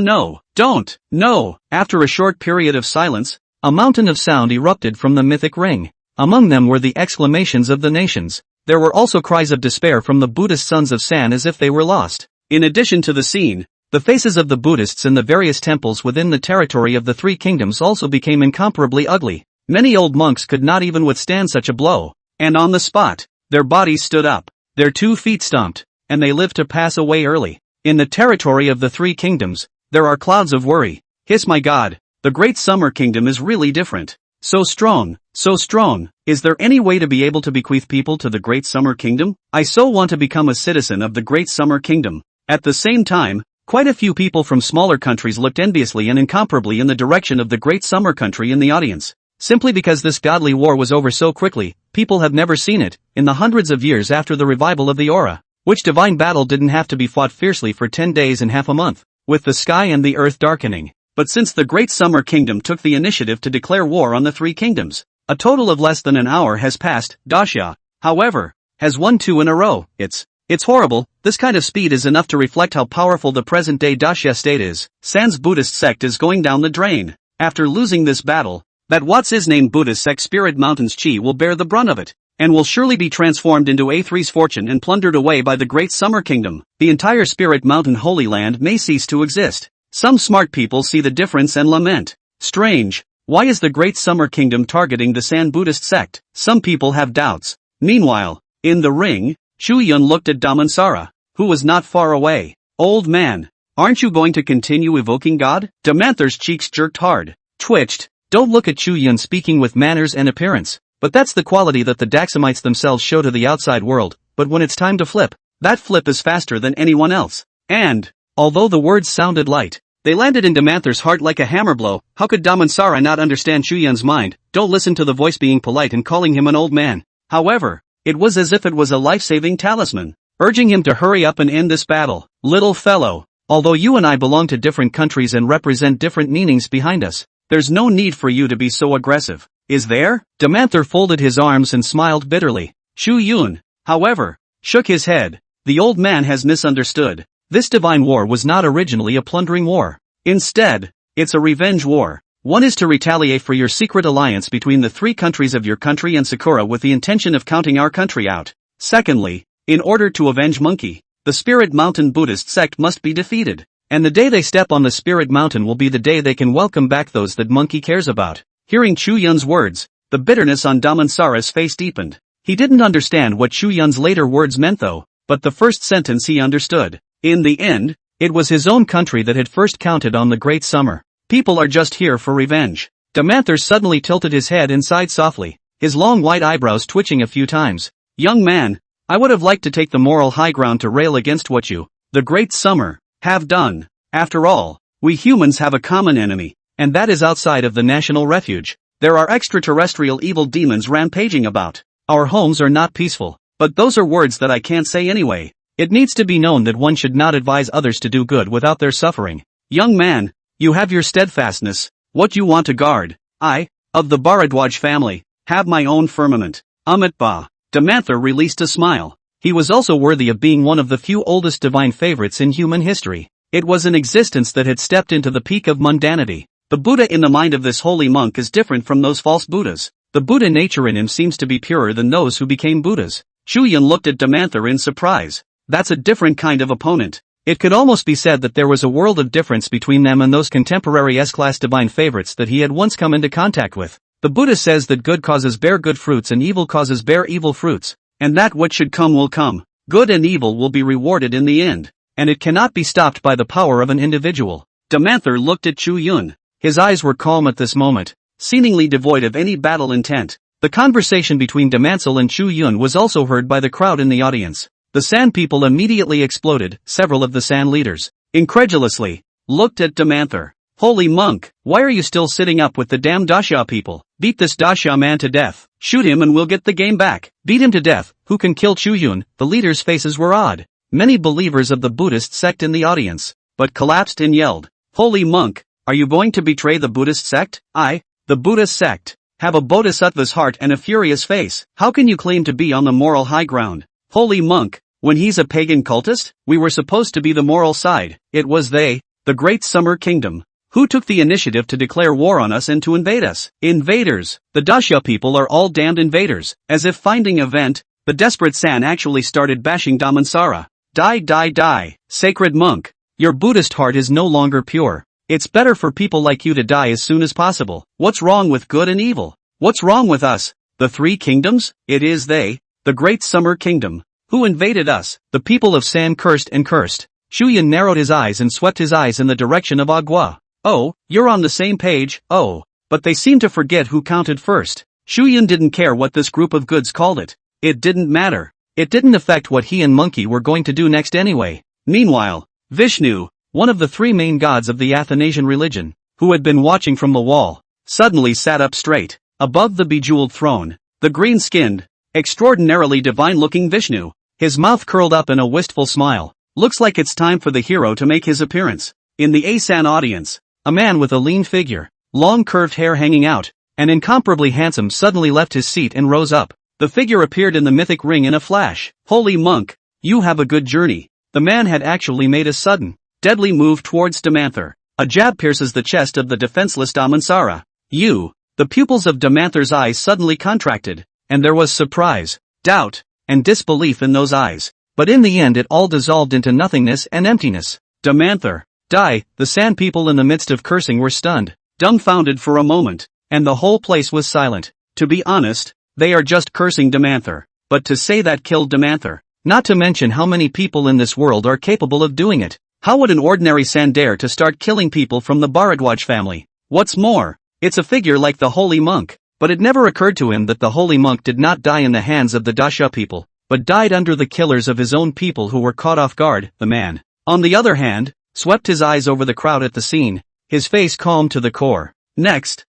no, don't, no. After a short period of silence, a mountain of sound erupted from the Mythic Ring. Among them were the exclamations of the nations. There were also cries of despair from the Buddhist sons of San as if they were lost. In addition to the scene, The faces of the Buddhists in the various temples within the territory of the three kingdoms also became incomparably ugly. Many old monks could not even withstand such a blow, and on the spot, their bodies stood up, their 2 feet stomped, and they lived to pass away early. In the territory of the three kingdoms, there are clouds of worry. Hiss my god, the great summer kingdom is really different. So strong, so strong. Is there any way to be able to bequeath people to the great summer kingdom? I so want to become a citizen of the great summer kingdom. At the same time, quite a few people from smaller countries looked enviously and incomparably in the direction of the great summer country in the audience. Simply because this godly war was over so quickly, people have never seen it, in the hundreds of years after the revival of the aura, which divine battle didn't have to be fought fiercely for 10 days and half a month, with the sky and the earth darkening. But since the great summer kingdom took the initiative to declare war on the three kingdoms, a total of less than an hour has passed. Daxia, however, has won 2 in a row. It's horrible. This kind of speed is enough to reflect how powerful the present-day Daxia state is. San's Buddhist sect is going down the drain. After losing this battle, that what's-his-name Buddhist sect Spirit Mountain's chi will bear the brunt of it, and will surely be transformed into A3's fortune and plundered away by the great summer kingdom. The entire Spirit Mountain Holy Land may cease to exist. Some smart people see the difference and lament. Strange. Why is the great summer kingdom targeting the San Buddhist sect? Some people have doubts. Meanwhile, in the ring, Chu Yun looked at Damansara, who was not far away. Old man, aren't you going to continue evoking God? Damanthar's cheeks jerked hard, twitched. Don't look at Chu Yun speaking with manners and appearance. But that's the quality that the Daxamites themselves show to the outside world. But when it's time to flip, that flip is faster than anyone else. And, although the words sounded light, they landed in Damanthar's heart like a hammer blow. How could Damansara not understand Chu Yun's mind? Don't listen to the voice being polite and calling him an old man. However, it was as if it was a life-saving talisman, urging him to hurry up and end this battle. Little fellow, although you and I belong to different countries and represent different meanings behind us, there's no need for you to be so aggressive. Is there? Damanthar folded his arms and smiled bitterly. Chu Yun, however, shook his head. The old man has misunderstood. This divine war was not originally a plundering war. Instead, it's a revenge war. One is to retaliate for your secret alliance between the three countries of your country and Sakura with the intention of counting our country out. Secondly, in order to avenge Monkey, the Spirit Mountain Buddhist sect must be defeated. And the day they step on the Spirit Mountain will be the day they can welcome back those that Monkey cares about. Hearing Chu Yun's words, the bitterness on Damansara's face deepened. He didn't understand what Chu Yun's later words meant though, but the first sentence he understood. In the end, it was his own country that had first counted on the Great Summer. People are just here for revenge. Damanthar suddenly tilted his head and sighed softly, his long white eyebrows twitching a few times. Young man, I would have liked to take the moral high ground to rail against what you, the Great Summer, have done. After all, we humans have a common enemy, and that is outside of the national refuge. There are extraterrestrial evil demons rampaging about. Our homes are not peaceful, but those are words that I can't say anyway. It needs to be known that one should not advise others to do good without their suffering. Young man, you have your steadfastness, what you want to guard. I, of the Bharadwaj family, have my own firmament. Amit Ba. Damanthar released a smile. He was also worthy of being one of the few oldest divine favorites in human history. It was an existence that had stepped into the peak of mundanity. The Buddha in the mind of this holy monk is different from those false Buddhas. The Buddha nature in him seems to be purer than those who became Buddhas. Chu Yun looked at Damanthar in surprise. That's a different kind of opponent. It could almost be said that there was a world of difference between them and those contemporary S-class divine favorites that he had once come into contact with. The Buddha says that good causes bear good fruits and evil causes bear evil fruits, and that what should come will come. Good and evil will be rewarded in the end, and it cannot be stopped by the power of an individual. Damanthar looked at Chu Yun. His eyes were calm at this moment, seemingly devoid of any battle intent. The conversation between Damanthar and Chu Yun was also heard by the crowd in the audience. The San people immediately exploded. Several of the San leaders, incredulously, looked at Damanthar. Holy monk, why are you still sitting up with the damn Daxia people? Beat this Daxia man to death. Shoot him and we'll get the game back. Beat him to death. Who can kill Chu Yun? The leaders' faces were odd. Many believers of the Buddhist sect in the audience, but collapsed and yelled, Holy monk, are you going to betray the Buddhist sect? I, the Buddhist sect, have a bodhisattva's heart and a furious face. How can you claim to be on the moral high ground? Holy monk, when he's a pagan cultist? We were supposed to be the moral side. It was they, the Great Summer Kingdom, who took the initiative to declare war on us and to invade us. Invaders. The Daxia people are all damned invaders. As if finding a vent, the desperate San actually started bashing Damansara. Die die die. Sacred monk, Your Buddhist heart is no longer pure. It's better for people like you to die as soon as possible. What's wrong with good and evil? What's wrong with us? The three kingdoms? It is they. The Great Summer Kingdom. Who invaded us? The people of San cursed and cursed. Chu Yun narrowed his eyes and swept his eyes in the direction of Agua. Oh, you're on the same page, oh. But they seem to forget who counted first. Chu Yun didn't care what this group of goods called it. It didn't matter. It didn't affect what he and Monkey were going to do next anyway. Meanwhile, Vishnu, one of the three main gods of the Athanasian religion, who had been watching from the wall, suddenly sat up straight. Above the bejeweled throne, the green-skinned, extraordinarily divine-looking Vishnu, his mouth curled up in a wistful smile. Looks like it's time for the hero to make his appearance. In the Asan audience, a man with a lean figure, long curved hair hanging out, and incomparably handsome suddenly left his seat and rose up. The figure appeared in the mythic ring in a flash. Holy monk, you have a good journey. The man had actually made a sudden, deadly move towards Damanther. A jab pierces the chest of the defenseless Damansara. The pupils of Damanther's eyes suddenly contracted, and there was surprise, doubt, and disbelief in those eyes. But in the end it all dissolved into nothingness and emptiness. Damanther, die. The Sand people in the midst of cursing were stunned, dumbfounded for a moment, and the whole place was silent. To be honest, they are just cursing Damanther, but to say that killed Damanther, not to mention how many people in this world are capable of doing it. How would an ordinary Sand dare to start killing people from the Bharadwaj family? What's more, it's a figure like the holy monk, but it never occurred to him that the holy monk did not die in the hands of the Dasha people, but died under the killers of his own people who were caught off guard. The man, on the other hand, swept his eyes over the crowd at the scene, his face calm to the core. Next,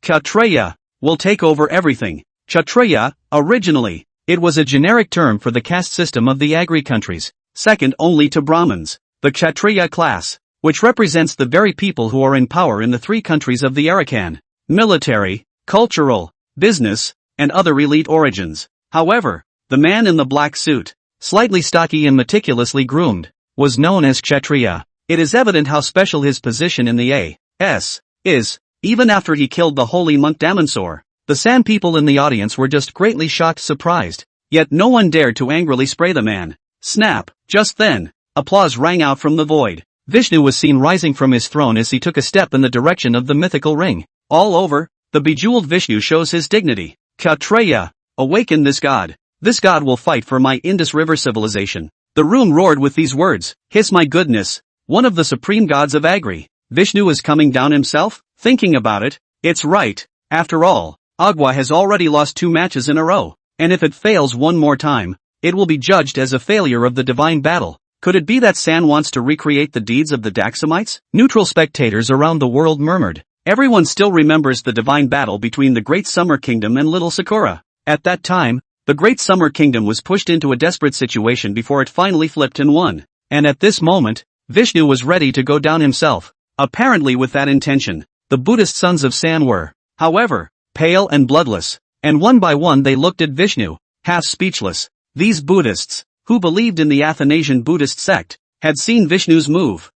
Kshatriya, will take over everything. Kshatriya, originally, it was a generic term for the caste system of the Agri countries, second only to Brahmins. The Kshatriya class, which represents the very people who are in power in the three countries of the Arakan, military, cultural, business, and other elite origins. However, the man in the black suit, slightly stocky and meticulously groomed, was known as Kshatriya. It is evident how special his position in the A.S. is. Even after he killed the holy monk Damansor, the San people in the audience were just greatly shocked, surprised. Yet no one dared to angrily spray the man. Snap! Just then, applause rang out from the void. Vishnu was seen rising from his throne as he took a step in the direction of the mythical ring. All over, the bejeweled Vishnu shows his dignity. Kshatriya, awaken this god. This god will fight for my Indus River civilization. The room roared with these words. Hiss my goodness, one of the supreme gods of Agri. Vishnu is coming down himself? Thinking about it, it's right. After all, Agua has already lost 2 matches in a row, and if it fails one more time, it will be judged as a failure of the divine battle. Could it be that San wants to recreate the deeds of the Daxamites? Neutral spectators around the world murmured. Everyone still remembers the divine battle between the Great Summer Kingdom and Little Sakura. At that time, the Great Summer Kingdom was pushed into a desperate situation before it finally flipped and won. And at this moment, Vishnu was ready to go down himself. Apparently with that intention, the Buddhist sons of San were, however, pale and bloodless, and one by one they looked at Vishnu, half speechless. These Buddhists, who believed in the Athanasian Buddhist sect, had seen Vishnu's move.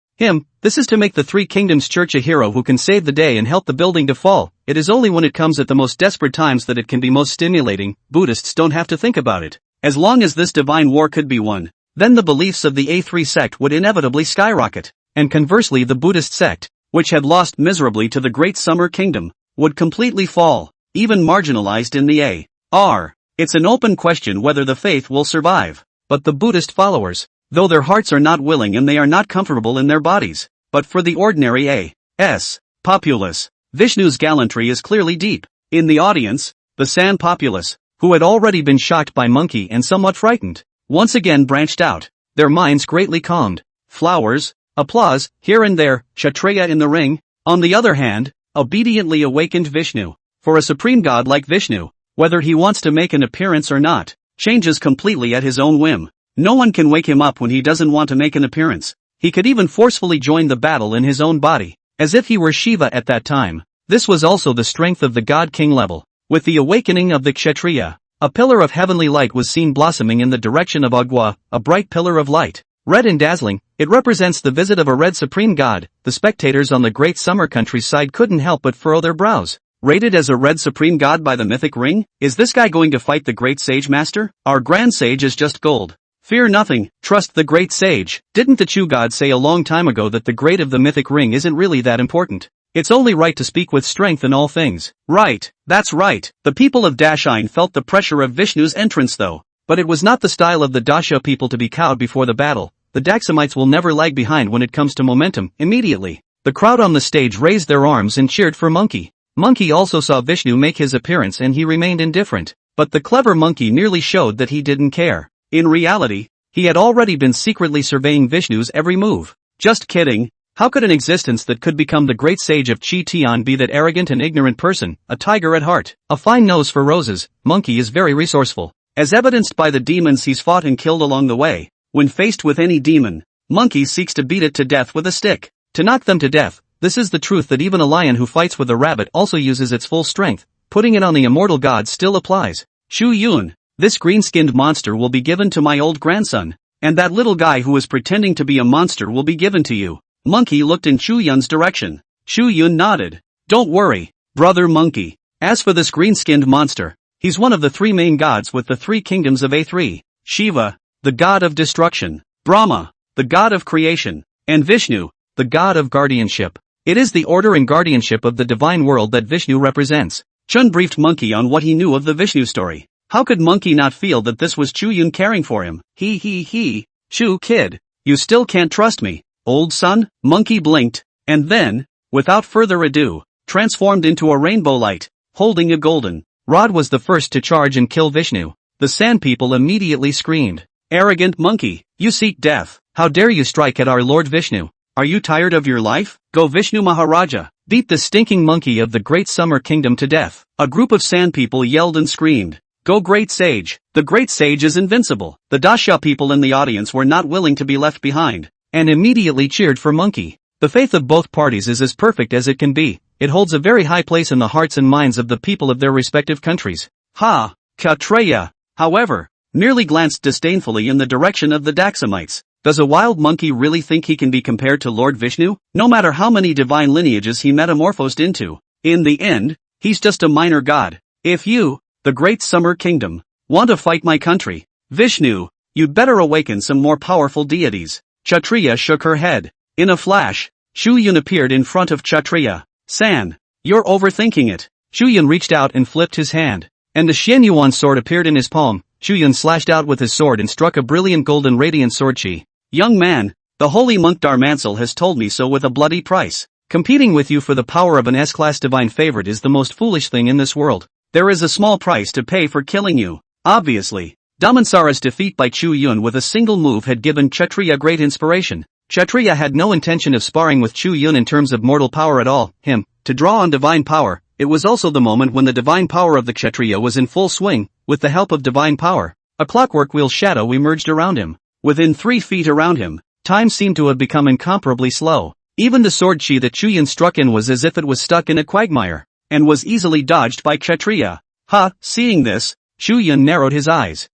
This is to make the Three Kingdoms Church a hero who can save the day and help the building to fall. It is only when it comes at the most desperate times that it can be most stimulating. Buddhists don't have to think about it. As long as this divine war could be won, then the beliefs of the A3 sect would inevitably skyrocket, and conversely the Buddhist sect, which had lost miserably to the Great Summer Kingdom, would completely fall, even marginalized in the A.R. It's an open question whether the faith will survive. But the Buddhist followers, though their hearts are not willing and they are not comfortable in their bodies, but for the ordinary A.S. populace, Vishnu's gallantry is clearly deep. In the audience, the San populace, who had already been shocked by Monkey and somewhat frightened, once again branched out, their minds greatly calmed. Flowers, applause, here and there. Kshatriya in the ring, on the other hand, obediently awakened Vishnu. For a supreme god like Vishnu, whether he wants to make an appearance or not, changes completely at his own whim. No one can wake him up when he doesn't want to make an appearance. He could even forcefully join the battle in his own body, as if he were Shiva at that time. This was also the strength of the god-king level. With the awakening of the Kshatriya, a pillar of heavenly light was seen blossoming in the direction of Agua, a bright pillar of light. Red and dazzling, it represents the visit of a red supreme god. The spectators on the Great Summer countryside couldn't help but furrow their brows. Rated as a red supreme god by the mythic ring? Is this guy going to fight the great sage master? Our grand sage is just gold. Fear nothing, trust the great sage. Didn't the Chu god say a long time ago that the grade of the mythic ring isn't really that important? It's only right to speak with strength in all things. Right, that's right. The people of Dashine felt the pressure of Vishnu's entrance though. But it was not the style of the Dasha people to be cowed before the battle. The Daxamites will never lag behind when it comes to momentum. Immediately, the crowd on the stage raised their arms and cheered for Monkey. Monkey also saw Vishnu make his appearance and he remained indifferent. But the clever Monkey nearly showed that he didn't care. In reality, he had already been secretly surveying Vishnu's every move. Just kidding. How could an existence that could become the great sage of Chi Tian be that arrogant and ignorant person, a tiger at heart, a fine nose for roses? Monkey is very resourceful. As evidenced by the demons he's fought and killed along the way. When faced with any demon, Monkey seeks to beat it to death with a stick. To knock them to death, this is the truth that even a lion who fights with a rabbit also uses its full strength. Putting it on the immortal god still applies. Chu Yun, this green-skinned monster will be given to my old grandson. And that little guy who is pretending to be a monster will be given to you. Monkey looked in Chu Yun's direction. Chu Yun nodded. Don't worry, brother Monkey. As for this green-skinned monster, he's one of the three main gods with the three kingdoms of A3. Shiva, the god of destruction. Brahma, the god of creation. And Vishnu, the god of guardianship. It is the order and guardianship of the divine world that Vishnu represents. Chun briefed Monkey on what he knew of the Vishnu story. How could Monkey not feel that this was Chu Yun caring for him? Chu kid, you still can't trust me, old son? Monkey blinked, and then, without further ado, transformed into a rainbow light, holding a golden rod was the first to charge and kill Vishnu. The sand people immediately screamed. Arrogant monkey, you seek death. How dare you strike at our Lord Vishnu? Are you tired of your life? Go Vishnu Maharaja, beat the stinking monkey of the great summer kingdom to death. A group of sand people yelled and screamed. Go great sage, the great sage is invincible. The Dasha people in the audience were not willing to be left behind, and immediately cheered for Monkey. The faith of both parties is as perfect as it can be. It holds a very high place in the hearts and minds of the people of their respective countries. Kshatriya, however, merely glanced disdainfully in the direction of the Daxamites. Does a wild monkey really think he can be compared to Lord Vishnu? No matter how many divine lineages he metamorphosed into, in the end, he's just a minor god. If you, the great summer kingdom, want to fight my country, Vishnu, you'd better awaken some more powerful deities. Kshatriya shook her head. In a flash, Chu Yun appeared in front of Kshatriya. San, you're overthinking it. Chu Yun reached out and flipped his hand, and the Xianyuan sword appeared in his palm. Chu Yun slashed out with his sword and struck a brilliant golden radiant sword chi. Young man, the holy monk Darmansel has told me so with a bloody price. Competing with you for the power of an S-class divine favorite is the most foolish thing in this world. There is a small price to pay for killing you. Obviously, Damansara's defeat by Chu Yun with a single move had given Kshatriya great inspiration. Kshatriya had no intention of sparring with Chu Yun in terms of mortal power at all. To draw on divine power, it was also the moment when the divine power of the Kshatriya was in full swing. With the help of divine power, a clockwork wheel shadow emerged around him. Within 3 feet around him, time seemed to have become incomparably slow. Even the sword chi that Chu Yun struck in was as if it was stuck in a quagmire, and was easily dodged by Kshatriya. Seeing this, Chu Yun narrowed his eyes.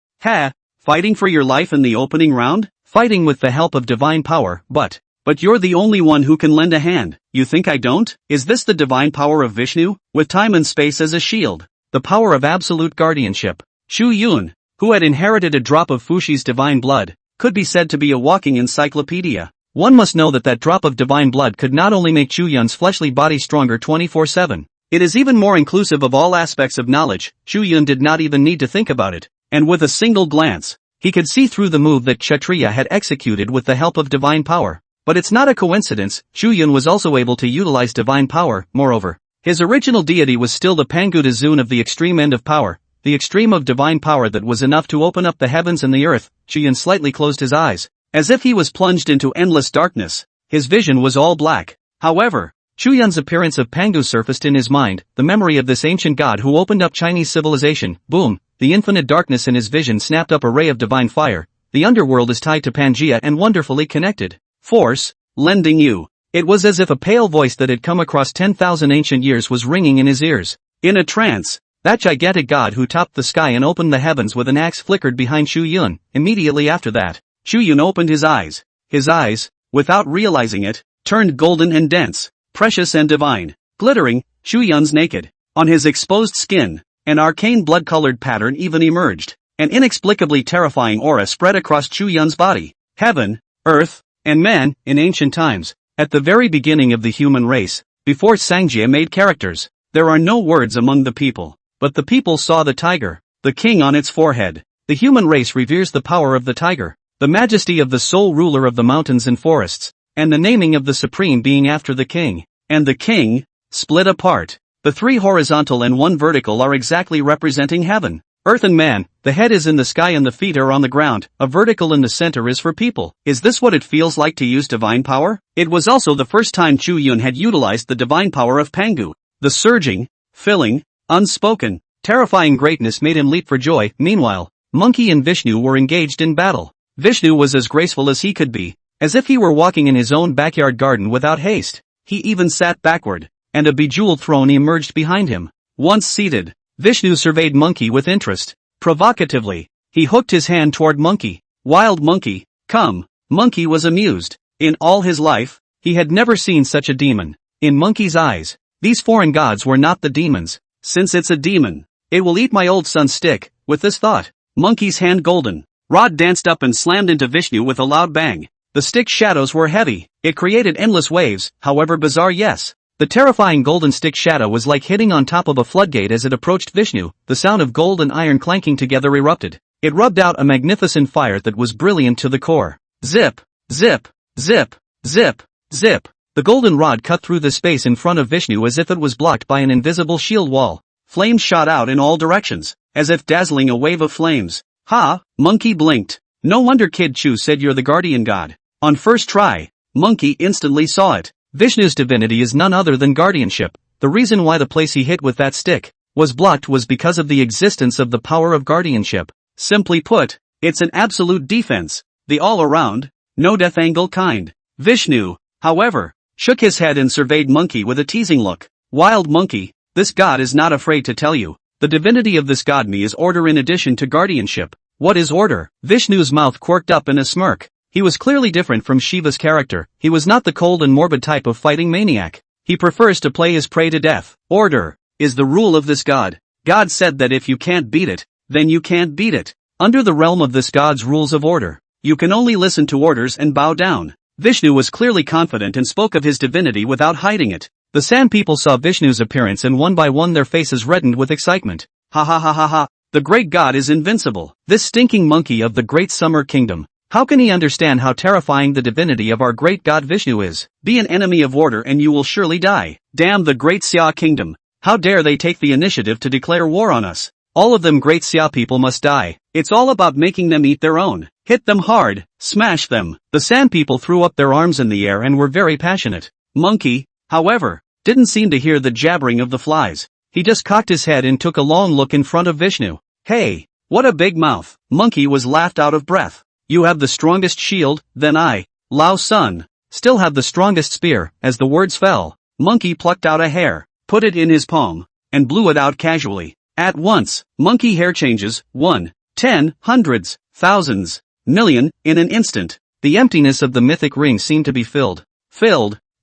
Fighting for your life in the opening round? Fighting with the help of divine power, but you're the only one who can lend a hand. You think I don't? Is this the divine power of Vishnu, with time and space as a shield? The power of absolute guardianship. Chu Yun, who had inherited a drop of Fushi's divine blood, could be said to be a walking encyclopedia. One must know that drop of divine blood could not only make Chu Yun's fleshly body stronger 24/7, it is even more inclusive of all aspects of knowledge. Chu Yun did not even need to think about it, and with a single glance, he could see through the move that Kshatriya had executed with the help of divine power. But it's not a coincidence, Chu Yun was also able to utilize divine power. Moreover, his original deity was still the Pangu Zun of the extreme end of power, the extreme of divine power that was enough to open up the heavens and the earth. Chu Yun slightly closed his eyes, as if he was plunged into endless darkness. His vision was all black. However, Chu Yun's appearance of Pangu surfaced in his mind, the memory of this ancient god who opened up Chinese civilization. Boom, the infinite darkness in his vision snapped up a ray of divine fire. The underworld is tied to Pangea and wonderfully connected. Force, lending you. It was as if a pale voice that had come across 10,000 ancient years was ringing in his ears. In a trance, that gigantic god who topped the sky and opened the heavens with an axe flickered behind Chu Yun. Immediately after that, Chu Yun opened his eyes. His eyes, without realizing it, turned golden and dense, precious and divine. Glittering, Chu Yun's naked. On his exposed skin, an arcane blood-colored pattern even emerged. An inexplicably terrifying aura spread across Chu Yun's body. Heaven, earth, and man, in ancient times, at the very beginning of the human race, before Sangjie made characters, there are no words among the people. But the people saw the tiger, the king on its forehead. The human race reveres the power of the tiger, the majesty of the sole ruler of the mountains and forests, and the naming of the supreme being after the king. And the king, split apart. The 3 horizontal and 1 vertical are exactly representing heaven, earth and man. The head is in the sky and the feet are on the ground. A vertical in the center is for people. Is this what it feels like to use divine power? It was also the first time Chu Yun had utilized the divine power of Pangu. The surging, filling, unspoken, terrifying greatness made him leap for joy. Meanwhile, Monkey and Vishnu were engaged in battle. Vishnu was as graceful as he could be, as if he were walking in his own backyard garden without haste. He even sat backward, and a bejeweled throne emerged behind him. Once seated, Vishnu surveyed Monkey with interest. Provocatively, he hooked his hand toward Monkey. Wild monkey, come. Monkey was amused. In all his life, he had never seen such a demon. In Monkey's eyes, these foreign gods were not the demons. Since it's a demon, it will eat my old son's stick. With this thought, Monkey's hand golden rod danced up and slammed into Vishnu with a loud bang. The stick's shadows were heavy. It created endless waves, however bizarre. Yes. The terrifying golden stick shadow was like hitting on top of a floodgate as it approached Vishnu. The sound of gold and iron clanking together erupted. It rubbed out a magnificent fire that was brilliant to the core. Zip, zip, zip, zip, zip. The golden rod cut through the space in front of Vishnu as if it was blocked by an invisible shield wall. Flames shot out in all directions, as if dazzling a wave of flames. Ha! Monkey blinked. No wonder Kid Chu said you're the guardian god. On first try, Monkey instantly saw it. Vishnu's divinity is none other than guardianship. The reason why the place he hit with that stick was blocked was because of the existence of the power of guardianship. Simply put, it's an absolute defense. The all-around, no-death angle kind. Vishnu, however, shook his head and surveyed Monkey with a teasing look. Wild monkey, this god is not afraid to tell you. The divinity of this godme is order in addition to guardianship. What is order? Vishnu's mouth quirked up in a smirk. He was clearly different from Shiva's character. He was not the cold and morbid type of fighting maniac. He prefers to play his prey to death. Order is the rule of this god. God said that if you can't beat it, then you can't beat it. Under the realm of this god's rules of order, you can only listen to orders and bow down. Vishnu was clearly confident and spoke of his divinity without hiding it. The Sand people saw Vishnu's appearance and one by one their faces reddened with excitement. Ha ha ha ha ha, the great god is invincible. This stinking monkey of the great summer kingdom. How can he understand how terrifying the divinity of our great god Vishnu is? Be an enemy of order and you will surely die. Damn the great Xia kingdom. How dare they take the initiative to declare war on us? All of them great Xia people must die. It's all about making them eat their own. Hit them hard, smash them. The Sand people threw up their arms in the air and were very passionate. Monkey, however, didn't seem to hear the jabbering of the flies. He just cocked his head and took a long look in front of Vishnu. Hey, what a big mouth. Monkey was laughed out of breath. You have the strongest shield, then I, Lao Sun, still have the strongest spear. As the words fell, Monkey plucked out a hair, put it in his palm, and blew it out casually. At once, Monkey hair changes, 1, 10, hundreds, thousands, million, in an instant. The emptiness of the mythic ring seemed to be filled,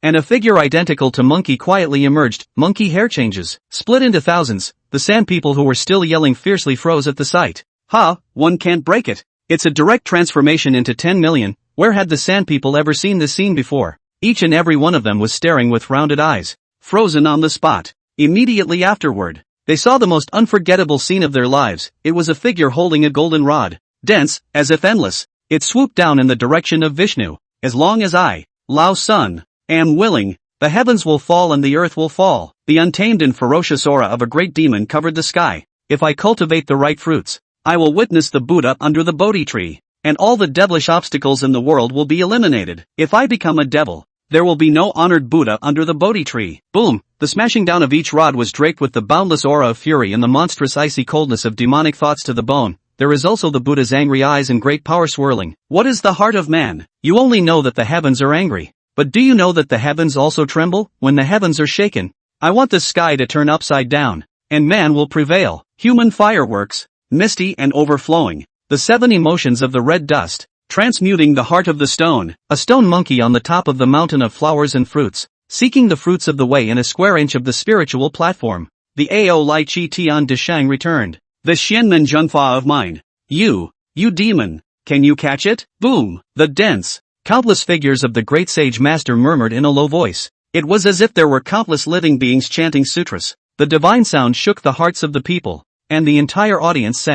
and a figure identical to Monkey quietly emerged. Monkey hair changes, split into thousands. The Sand people who were still yelling fiercely froze at the sight. Ha, one can't break it. It's a direct transformation into 10 million. Where had the Sand people ever seen this scene before? Each and every one of them was staring with rounded eyes, frozen on the spot. Immediately afterward, they saw the most unforgettable scene of their lives. It was a figure holding a golden rod, dense, as if endless. It swooped down in the direction of Vishnu. As long as I, Lao Sun, am willing, the heavens will fall and the earth will fall. The untamed and ferocious aura of a great demon covered the sky. If I cultivate the right fruits, I will witness the Buddha under the Bodhi tree, and all the devilish obstacles in the world will be eliminated. If I become a devil, there will be no honored Buddha under the Bodhi tree. Boom! The smashing down of each rod was draped with the boundless aura of fury and the monstrous icy coldness of demonic thoughts to the bone. There is also the Buddha's angry eyes and great power swirling. What is the heart of man? You only know that the heavens are angry. But do you know that the heavens also tremble when the heavens are shaken? I want the sky to turn upside down, and man will prevail. Human fireworks, misty and overflowing, the 7 emotions of the red dust, transmuting the heart of the stone. A stone monkey on the top of the mountain of flowers and fruits, seeking the fruits of the way in a square inch of the spiritual platform. The Ao Lai Chi Tian De Shang returned. The Xianmen Zhengfa of mine. You demon, can you catch it? Boom! The dense, countless figures of the great sage master murmured in a low voice. It was as if there were countless living beings chanting sutras. The divine sound shook the hearts of the people, and the entire audience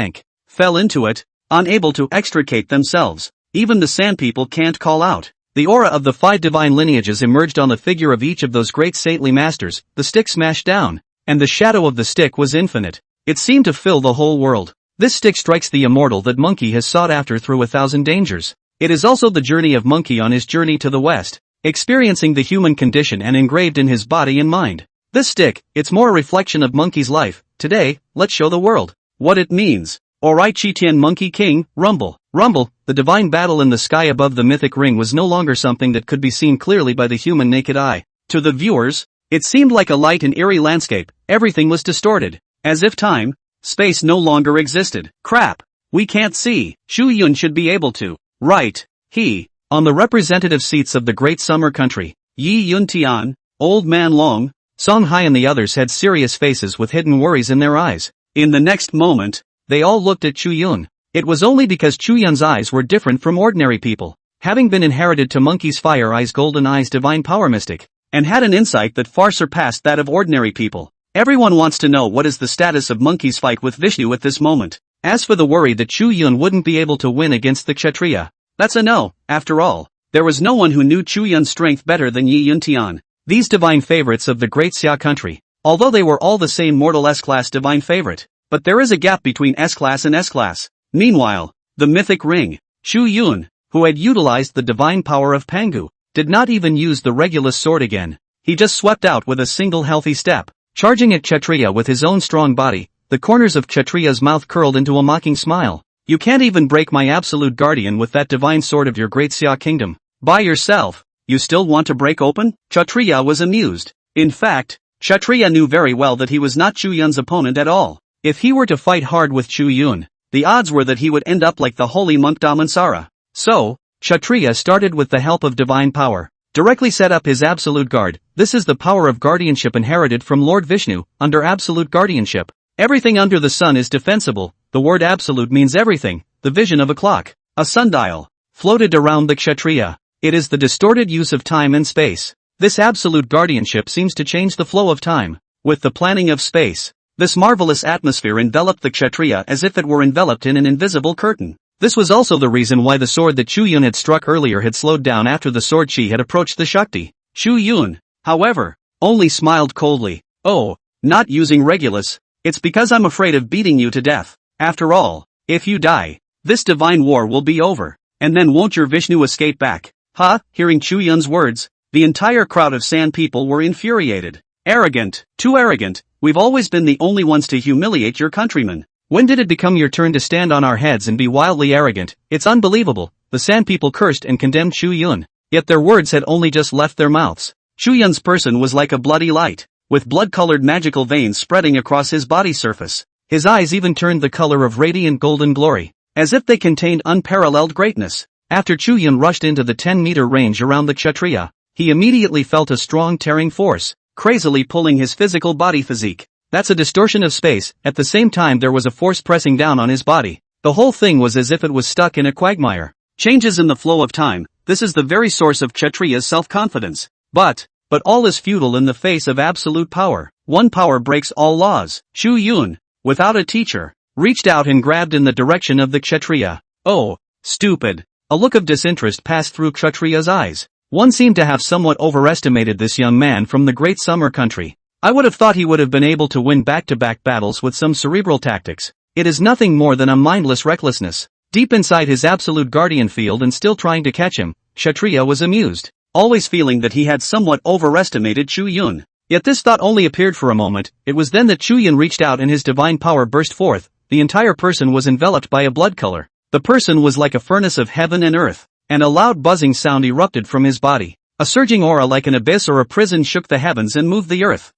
fell into it, unable to extricate themselves. Even the sand people can't call out. The aura of the 5 divine lineages emerged on the figure of each of those great saintly masters. The stick smashed down, and the shadow of the stick was infinite. It seemed to fill the whole world. This stick strikes the immortal that Monkey has sought after through 1,000 dangers. It is also the journey of Monkey on his journey to the west, experiencing the human condition and engraved in his body and mind. This stick, it's more a reflection of Monkey's life. Today, let's show the world what it means. Orochi Tian Monkey King, rumble. Rumble, the divine battle in the sky above the mythic ring was no longer something that could be seen clearly by the human naked eye. To the viewers, it seemed like a light and eerie landscape. Everything was distorted, as if time, space no longer existed. Crap, we can't see. Chu Yun should be able to. Right, he. On the representative seats of the great summer country, Yi Yun Tian, Old Man Long, Song Hai and the others had serious faces with hidden worries in their eyes. In the next moment, they all looked at Chu Yun. It was only because Chu Yun's eyes were different from ordinary people, having been inherited to Monkey's Fire Eyes Golden Eyes divine power mystic, and had an insight that far surpassed that of ordinary people. Everyone wants to know what is the status of Monkey's fight with Vishnu at this moment. As for the worry that Chu Yun wouldn't be able to win against the Kshatriya, that's a no. After all, there was no one who knew Chu Yun's strength better than Yi Yun Tian. These divine favorites of the great Xia country, although they were all the same mortal S-class divine favorite, but there is a gap between S-class and S-class. Meanwhile, the mythic ring, Chu Yun, who had utilized the divine power of Pangu, did not even use the Regulus sword again. He just swept out with a single healthy step, charging at Kshatriya with his own strong body. The corners of Kshatriya's mouth curled into a mocking smile. You can't even break my absolute guardian with that divine sword of your great Xia kingdom. By yourself, you still want to break open? Kshatriya was amused. In fact, Kshatriya knew very well that he was not Chu Yun's opponent at all. If he were to fight hard with Chu Yun, the odds were that he would end up like the holy monk Damansara. So, Kshatriya started with the help of divine power, directly set up his absolute guard. This is the power of guardianship inherited from Lord Vishnu. Under absolute guardianship, everything under the sun is defensible. The word absolute means everything. The vision of a clock, a sundial, floated around the Kshatriya. It is the distorted use of time and space. This absolute guardianship seems to change the flow of time, with the planning of space. This marvelous atmosphere enveloped the Kshatriya as if it were enveloped in an invisible curtain. This was also the reason why the sword that Chu Yun had struck earlier had slowed down after the sword chi had approached the Shakti. Chu Yun, however, only smiled coldly. Oh, not using Regulus, it's because I'm afraid of beating you to death. After all, if you die, this divine war will be over, and then won't your Vishnu escape back? Huh? Hearing Chu Yun's words, the entire crowd of sand people were infuriated. Arrogant, too arrogant. We've always been the only ones to humiliate your countrymen. When did it become your turn to stand on our heads and be wildly arrogant? It's unbelievable. The sand people cursed and condemned Chu Yun, yet their words had only just left their mouths. Chu Yun's person was like a bloody light, with blood-colored magical veins spreading across his body surface. His eyes even turned the color of radiant golden glory, as if they contained unparalleled greatness. After Chu Yun rushed into the 10-meter range around the Kshatriya, he immediately felt a strong tearing force, crazily pulling his physical body physique. That's a distortion of space. At the same time there was a force pressing down on his body. The whole thing was as if it was stuck in a quagmire. Changes in the flow of time, this is the very source of Kshatriya's self-confidence. But all is futile in the face of absolute power. One power breaks all laws. Chu Yun, without a teacher, reached out and grabbed in the direction of the Kshatriya. Oh, stupid. A look of disinterest passed through Kshatriya's eyes. One seemed to have somewhat overestimated this young man from the great summer country. I would have thought he would have been able to win back-to-back battles with some cerebral tactics. It is nothing more than a mindless recklessness. Deep inside his absolute guardian field and still trying to catch him, Kshatriya was amused, always feeling that he had somewhat overestimated Chu Yun. Yet this thought only appeared for a moment. It was then that Chu Yun reached out and his divine power burst forth. The entire person was enveloped by a blood color. The person was like a furnace of heaven and earth, and a loud buzzing sound erupted from his body. A surging aura like an abyss or a prison shook the heavens and moved the earth.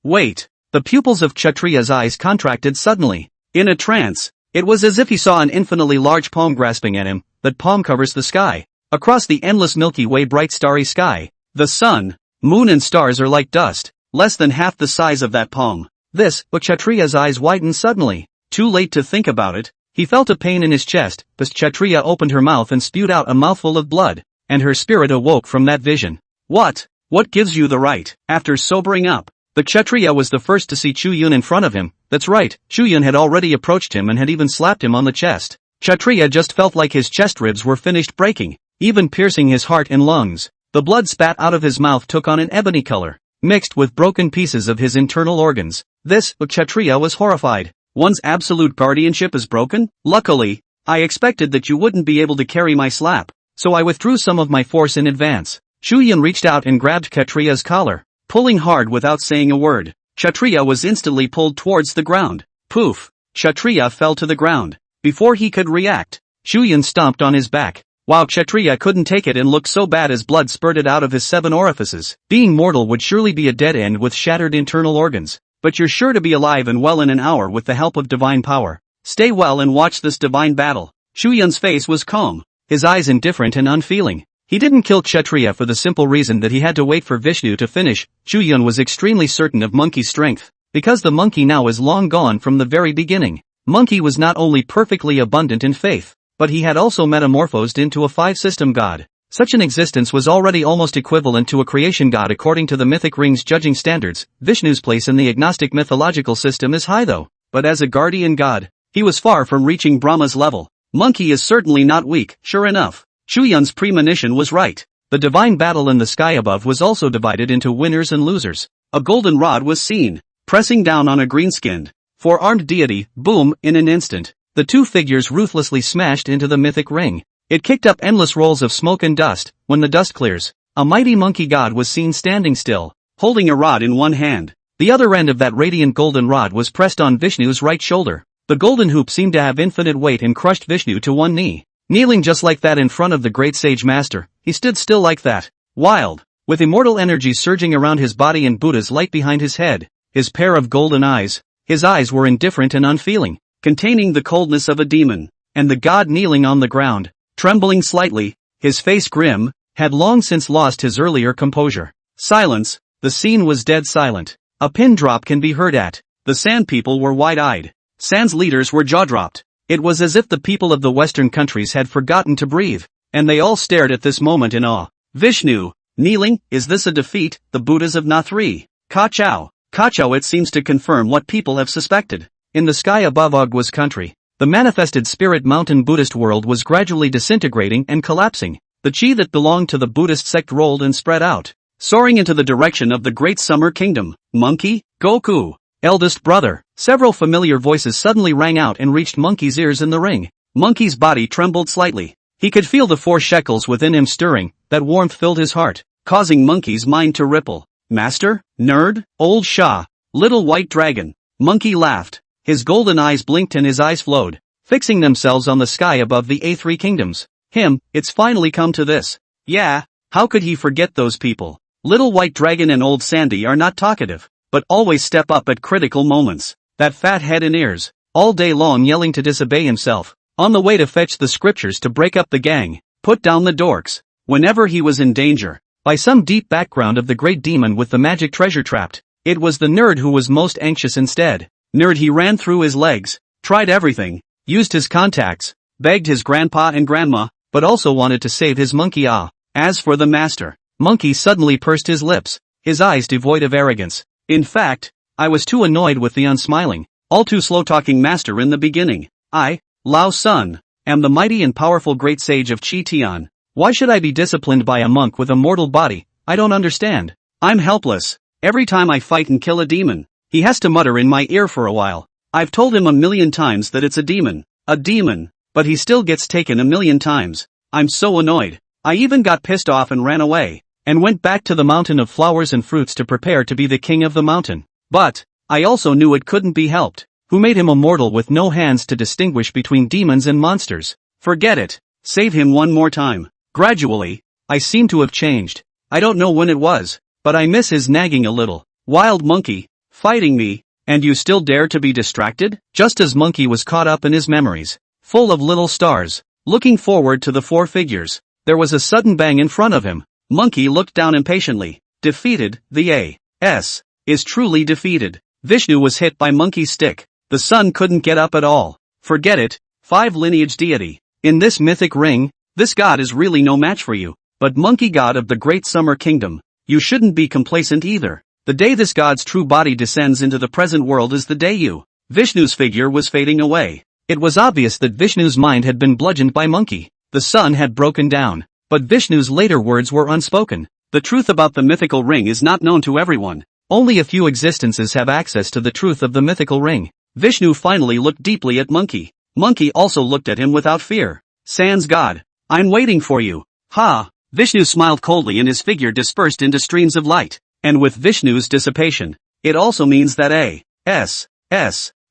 Wait. The pupils of Kshatriya's eyes contracted suddenly. In a trance, it was as if he saw an infinitely large palm grasping at him. That palm covers the sky. Across the endless Milky Way bright starry sky, the sun, moon and stars are like dust, less than half the size of that palm. But Kshatriya's eyes widened suddenly. Too late to think about it. He felt a pain in his chest, but Kshatriya opened her mouth and spewed out a mouthful of blood, and her spirit awoke from that vision. What gives you the right? After sobering up, the Kshatriya was the first to see Chu Yun in front of him. That's right, Chu Yun had already approached him and had even slapped him on the chest. Kshatriya just felt like his chest ribs were finished breaking, even piercing his heart and lungs. The blood spat out of his mouth took on an ebony color, mixed with broken pieces of his internal organs. Kshatriya was horrified. One's absolute guardianship is broken? Luckily, I expected that you wouldn't be able to carry my slap, so I withdrew some of my force in advance. Chu Yun reached out and grabbed Kshatriya's collar, pulling hard without saying a word. Kshatriya was instantly pulled towards the ground. Poof! Kshatriya fell to the ground. Before he could react, Chu Yun stomped on his back. Wow, Kshatriya couldn't take it and looked so bad as blood spurted out of his 7 orifices. Being mortal would surely be a dead end with shattered internal organs. But you're sure to be alive and well in an hour with the help of divine power. Stay well and watch this divine battle. Chu Yun's face was calm, his eyes indifferent and unfeeling. He didn't kill Kshatriya for the simple reason that he had to wait for Vishnu to finish. Chu Yun was extremely certain of Monkey's strength, because the monkey now is long gone from the very beginning. Monkey was not only perfectly abundant in faith, but he had also metamorphosed into a 5-system god. Such an existence was already almost equivalent to a creation god according to the mythic ring's judging standards. Vishnu's place in the agnostic mythological system is high though, but as a guardian god, he was far from reaching Brahma's level. Monkey is certainly not weak. Sure enough, Chu Yun's premonition was right. The divine battle in the sky above was also divided into winners and losers. A golden rod was seen, pressing down on a green-skinned, 4-armed deity. Boom! In an instant, the two figures ruthlessly smashed into the mythic ring. It kicked up endless rolls of smoke and dust. When the dust clears, a mighty monkey god was seen standing still, holding a rod in one hand. The other end of that radiant golden rod was pressed on Vishnu's right shoulder. The golden hoop seemed to have infinite weight and crushed Vishnu to one knee. Kneeling just like that in front of the great sage master, he stood still like that, wild, with immortal energy surging around his body and Buddha's light behind his head, his pair of golden eyes. His eyes were indifferent and unfeeling, containing the coldness of a demon, and the god kneeling on the ground, trembling slightly, his face grim, had long since lost his earlier composure. Silence, the scene was dead silent. A pin drop can be heard at. The Sand people were wide-eyed. Sand's leaders were jaw-dropped. It was as if the people of the Western countries had forgotten to breathe, and they all stared at this moment in awe. Vishnu, kneeling, is this a defeat? The Buddhas of Na3. Ka-chow. Ka-chow, it seems to confirm what people have suspected. In the sky above Ogwa's country, the manifested spirit mountain Buddhist world was gradually disintegrating and collapsing. The chi that belonged to the Buddhist sect rolled and spread out, soaring into the direction of the great summer kingdom. Monkey, Goku, eldest brother. Several familiar voices suddenly rang out and reached Monkey's ears in the ring. Monkey's body trembled slightly. He could feel the 4 shekels within him stirring. That warmth filled his heart, causing Monkey's mind to ripple. Master? Nerd? Old Shah? Little white dragon? Monkey laughed. His golden eyes blinked and his eyes flowed, fixing themselves on the sky above the A3 kingdoms. It's finally come to this. Yeah, how could he forget those people? Little White Dragon and Old Sandy are not talkative, but always step up at critical moments. That fat head and ears, all day long yelling to disobey himself, on the way to fetch the scriptures to break up the gang, put down the dorks, whenever he was in danger, by some deep background of the great demon with the magic treasure trapped. It was the nerd who was most anxious instead. Nerd, he ran through his legs, tried everything, used his contacts, begged his grandpa and grandma, but also wanted to save his monkey. As for the master, Monkey suddenly pursed his lips, his eyes devoid of arrogance. In fact, I was too annoyed with the unsmiling, all too slow-talking master in the beginning. I, Lao Sun, am the mighty and powerful great sage of Chi Tian. Why should I be disciplined by a monk with a mortal body? I don't understand. I'm helpless. Every time I fight and kill a demon, he has to mutter in my ear for a while. I've told him a million times that it's a demon, but he still gets taken a million times. I'm so annoyed. I even got pissed off and ran away, and went back to the mountain of flowers and fruits to prepare to be the king of the mountain. But I also knew it couldn't be helped. Who made him a mortal with no hands to distinguish between demons and monsters? Forget it. Save him one more time. Gradually, I seem to have changed. I don't know when it was, but I miss his nagging a little. Wild monkey, fighting me, and you still dare to be distracted? Just as Monkey was caught up in his memories, full of little stars, looking forward to the 4 figures, there was a sudden bang in front of him. Monkey looked down impatiently. Defeated, the A.S. is truly defeated. Vishnu was hit by Monkey's stick. The sun couldn't get up at all. Forget it, 5 Lineage Deity. In this mythic ring, this god is really no match for you. But monkey god of the Great Summer Kingdom, you shouldn't be complacent either. The day this god's true body descends into the present world is the day Vishnu's figure was fading away. It was obvious that Vishnu's mind had been bludgeoned by monkey. The sun had broken down. But Vishnu's later words were unspoken. The truth about the mythical ring is not known to everyone. Only a few existences have access to the truth of the mythical ring. Vishnu finally looked deeply at monkey. Monkey also looked at him without fear. Sans God. I'm waiting for you. Ha! Vishnu smiled coldly and his figure dispersed into streams of light. And with Vishnu's dissipation, it also means that S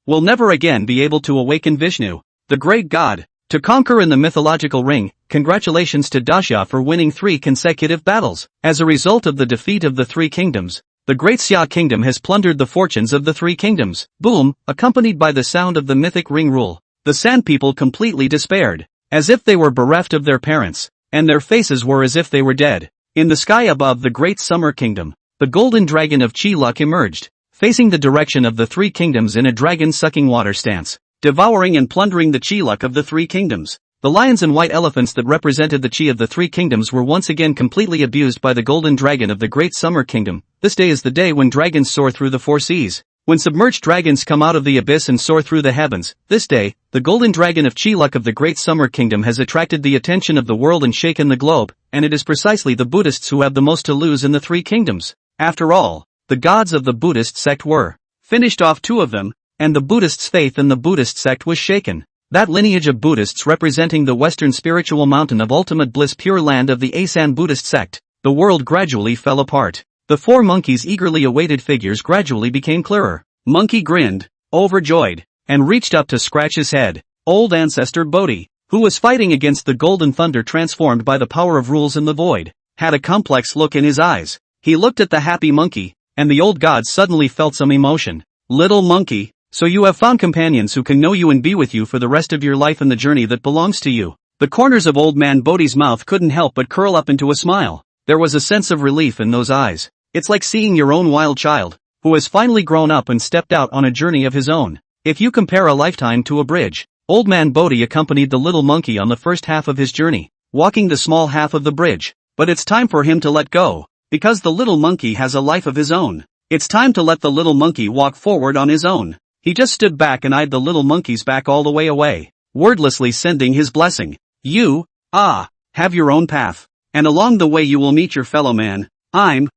will never again be able to awaken Vishnu, the great god, to conquer in the mythological ring. Congratulations to Dasha for winning 3 consecutive battles. As a result of the defeat of the 3 kingdoms, the Great Xia Kingdom has plundered the fortunes of the 3 kingdoms. Boom, accompanied by the sound of the mythic ring rule. The Sand People completely despaired, as if they were bereft of their parents, and their faces were as if they were dead. In the sky above the Great Summer Kingdom, the golden dragon of Chi Luck emerged, facing the direction of the 3 kingdoms in a dragon-sucking water stance, devouring and plundering the Chi Luck of the 3 kingdoms. The lions and white elephants that represented the Chi of the 3 kingdoms were once again completely abused by the golden dragon of the Great Summer Kingdom. This day is the day when dragons soar through the 4 seas. When submerged dragons come out of the abyss and soar through the heavens, this day, the golden dragon of Chi Luck of the Great Summer Kingdom has attracted the attention of the world and shaken the globe, and it is precisely the Buddhists who have the most to lose in the 3 kingdoms. After all, the gods of the Buddhist sect were finished off 2 of them, and the Buddhists' faith in the Buddhist sect was shaken. That lineage of Buddhists representing the western spiritual mountain of ultimate bliss, pure land of the Asan Buddhist sect, the world gradually fell apart. The 4 monkeys' eagerly awaited figures gradually became clearer. Monkey grinned, overjoyed, and reached up to scratch his head. Old ancestor Bodhi, who was fighting against the golden thunder transformed by the power of rules in the void, had a complex look in his eyes. He looked at the happy monkey, and the old god suddenly felt some emotion. Little monkey, so you have found companions who can know you and be with you for the rest of your life in the journey that belongs to you. The corners of old man Bodhi's mouth couldn't help but curl up into a smile. There was a sense of relief in those eyes. It's like seeing your own wild child, who has finally grown up and stepped out on a journey of his own. If you compare a lifetime to a bridge, old man Bodhi accompanied the little monkey on the first half of his journey, walking the small half of the bridge. But it's time for him to let go, because the little monkey has a life of his own. It's time to let the little monkey walk forward on his own. He just stood back and eyed the little monkey's back all the way away, wordlessly sending his blessing. You, have your own path. And along the way you will meet your fellow man. I'm,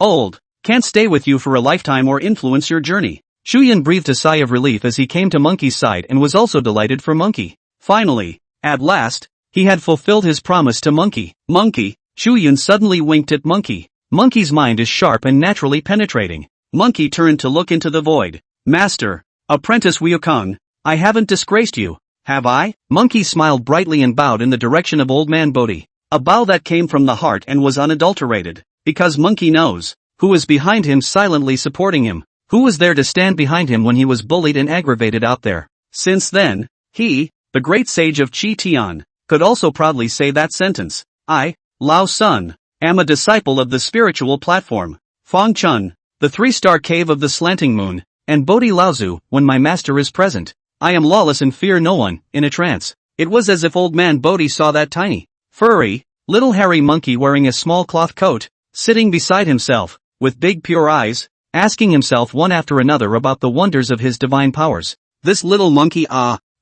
old. Can't stay with you for a lifetime or influence your journey. Chu Yun breathed a sigh of relief as he came to Monkey's side and was also delighted for Monkey. Finally, at last, he had fulfilled his promise to Monkey. Monkey, Chu Yun suddenly winked at Monkey. Monkey's mind is sharp and naturally penetrating. Monkey turned to look into the void. Master, Apprentice Wukong, I haven't disgraced you, have I? Monkey smiled brightly and bowed in the direction of old man Bodhi. A bow that came from the heart and was unadulterated, because Monkey knows who is behind him, silently supporting him, who was there to stand behind him when he was bullied and aggravated out there. Since then, he, the great sage of Chi Tian, could also proudly say that sentence. I, Lao Sun, am a disciple of the spiritual platform, Feng Chun, the 3-star cave of the slanting moon, and Bodhi Laozu. When my master is present, I am lawless and fear no one. In a trance, it was as if old man Bodhi saw that tiny, furry, little hairy monkey wearing a small cloth coat, sitting beside himself, with big pure eyes, asking himself one after another about the wonders of his divine powers. This little monkey,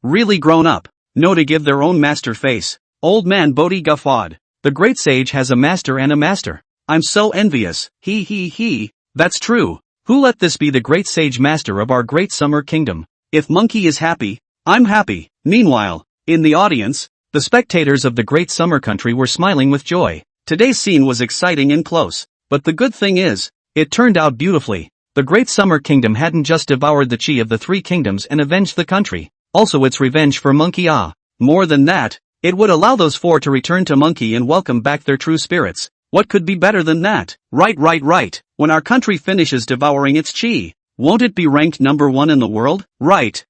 really grown up, know to give their own master face. Old man Bodhi guffawed. The great sage has a master and a master. I'm so envious. He. That's true. Who let this be the great sage master of our great summer kingdom? If Monkey is happy, I'm happy. Meanwhile, in the audience, the spectators of the great summer country were smiling with joy. Today's scene was exciting and close, but the good thing is, it turned out beautifully. The great summer kingdom hadn't just devoured the chi of the 3 kingdoms and avenged the country, also it's revenge for Monkey. More than that, it would allow those 4 to return to Monkey and welcome back their true spirits. What could be better than that? Right. When our country finishes devouring its chi, won't it be ranked number 1 in the world? Right.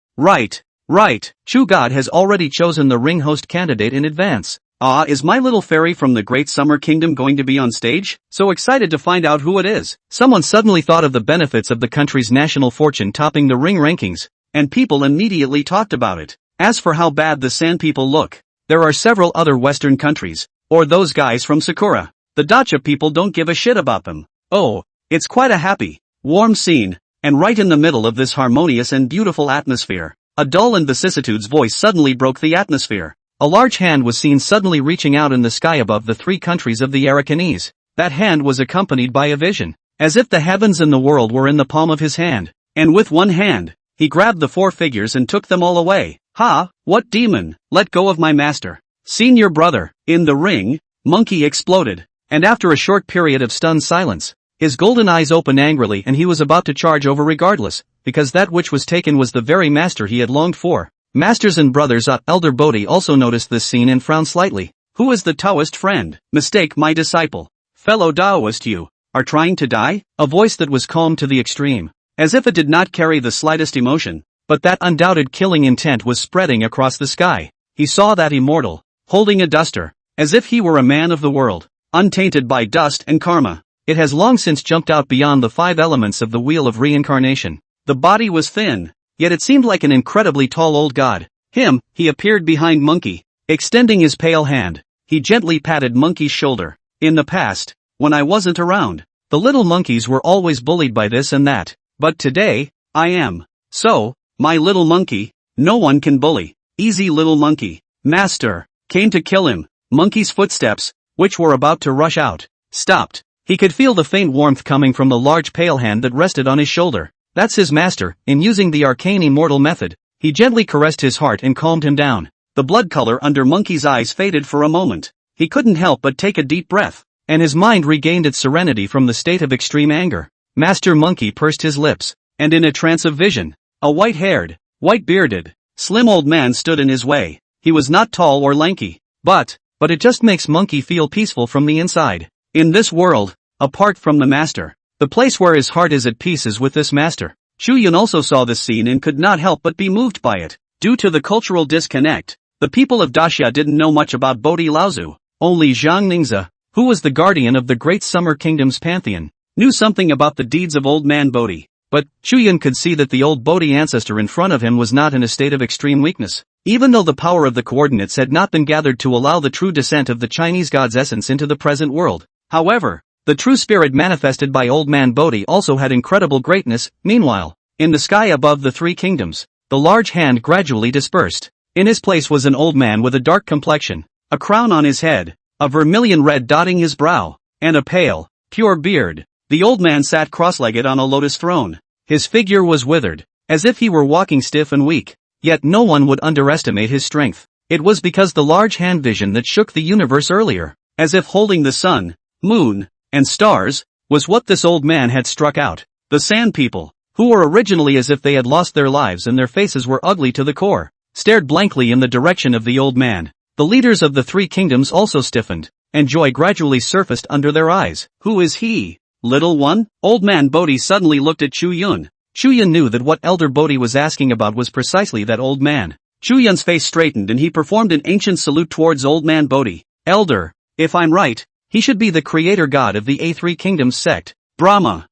Chu God has already chosen the ring host candidate in advance. Is my little fairy from the Great Summer Kingdom going to be on stage? So excited to find out who it is. Someone suddenly thought of the benefits of the country's national fortune topping the ring rankings, and people immediately talked about it. As for how bad the Sand people look, there are several other Western countries, or those guys from Sakura. The Dacha people don't give a shit about them. Oh, it's quite a happy, warm scene, and right in the middle of this harmonious and beautiful atmosphere, a dull and vicissitudes voice suddenly broke the atmosphere. A large hand was seen suddenly reaching out in the sky above the three countries of the Arakanese. That hand was accompanied by a vision, as if the heavens and the world were in the palm of his hand, and with one hand, he grabbed the four figures and took them all away. Ha, what demon, let go of my master. Seen your brother, in the ring, Monkey exploded, and after a short period of stunned silence, his golden eyes opened angrily and he was about to charge over regardless, because that which was taken was the very master he had longed for. Masters and brothers, Elder Bodhi also noticed this scene and frowned slightly. Who is the Taoist friend? Mistake, my disciple. Fellow Taoist, you are trying to die? A voice that was calm to the extreme, as if it did not carry the slightest emotion, but that undoubted killing intent was spreading across the sky. He saw that immortal, holding a duster, as if he were a man of the world, untainted by dust and karma. It has long since jumped out beyond the 5 elements of the wheel of reincarnation. The body was thin, yet it seemed like an incredibly tall old god. He appeared behind Monkey, extending his pale hand. He gently patted Monkey's shoulder. In the past, when I wasn't around, the little monkeys were always bullied by this and that, but today, I am. So, my little monkey, no one can bully. Easy little monkey. Master, came to kill him. Monkey's footsteps, which were about to rush out, stopped. He could feel the faint warmth coming from the large pale hand that rested on his shoulder. That's his master. In using the arcane immortal method, he gently caressed his heart and calmed him down. The blood color under Monkey's eyes faded for a moment. He couldn't help but take a deep breath, and his mind regained its serenity from the state of extreme anger. Master Monkey pursed his lips, and in a trance of vision, a white-haired, white-bearded, slim old man stood in his way. He was not tall or lanky, but it just makes Monkey feel peaceful from the inside. In this world, apart from the master, the place where his heart is at peace is with this master. Chu Yun also saw this scene and could not help but be moved by it. Due to the cultural disconnect, the people of Daxia didn't know much about Bodhi Laozu. Only Zhang Ningzi, who was the guardian of the Great Summer Kingdom's pantheon, knew something about the deeds of old man Bodhi. But Chu Yun could see that the old Bodhi ancestor in front of him was not in a state of extreme weakness. Even though the power of the coordinates had not been gathered to allow the true descent of the Chinese god's essence into the present world. However, the true spirit manifested by old man Bodhi also had incredible greatness. Meanwhile, in the sky above the three kingdoms, the large hand gradually dispersed. In his place was an old man with a dark complexion, a crown on his head, a vermilion red dotting his brow, and a pale, pure beard. The old man sat cross-legged on a lotus throne. His figure was withered, as if he were walking stiff and weak, yet no one would underestimate his strength. It was because the large hand vision that shook the universe earlier, as if holding the sun, moon, and stars, was what this old man had struck out. The Sand people, who were originally as if they had lost their lives and their faces were ugly to the core, stared blankly in the direction of the old man. The leaders of the three kingdoms also stiffened, and joy gradually surfaced under their eyes. Who is he? Little one? Old man Bodhi suddenly looked at Chu Yun. Chu Yun knew that what Elder Bodhi was asking about was precisely that old man. Chu Yun's face straightened and he performed an ancient salute towards old man Bodhi. Elder, if I'm right, he should be the creator god of the A3 Kingdoms sect. Brahma,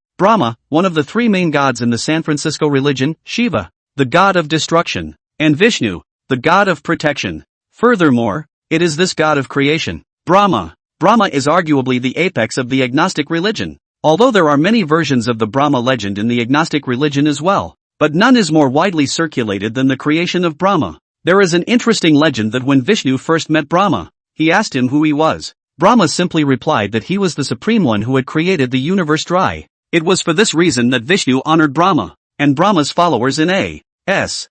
one of the three main gods in the San Francisco religion, Shiva, the god of destruction, and Vishnu, the god of protection. Furthermore, it is this god of creation, Brahma. Brahma is arguably the apex of the agnostic religion. Although there are many versions of the Brahma legend in the agnostic religion as well, but none is more widely circulated than the creation of Brahma. There is an interesting legend that when Vishnu first met Brahma, he asked him who he was. Brahma simply replied that he was the supreme one who had created the universe dry. It was for this reason that Vishnu honored Brahma, and Brahma's followers in A.S.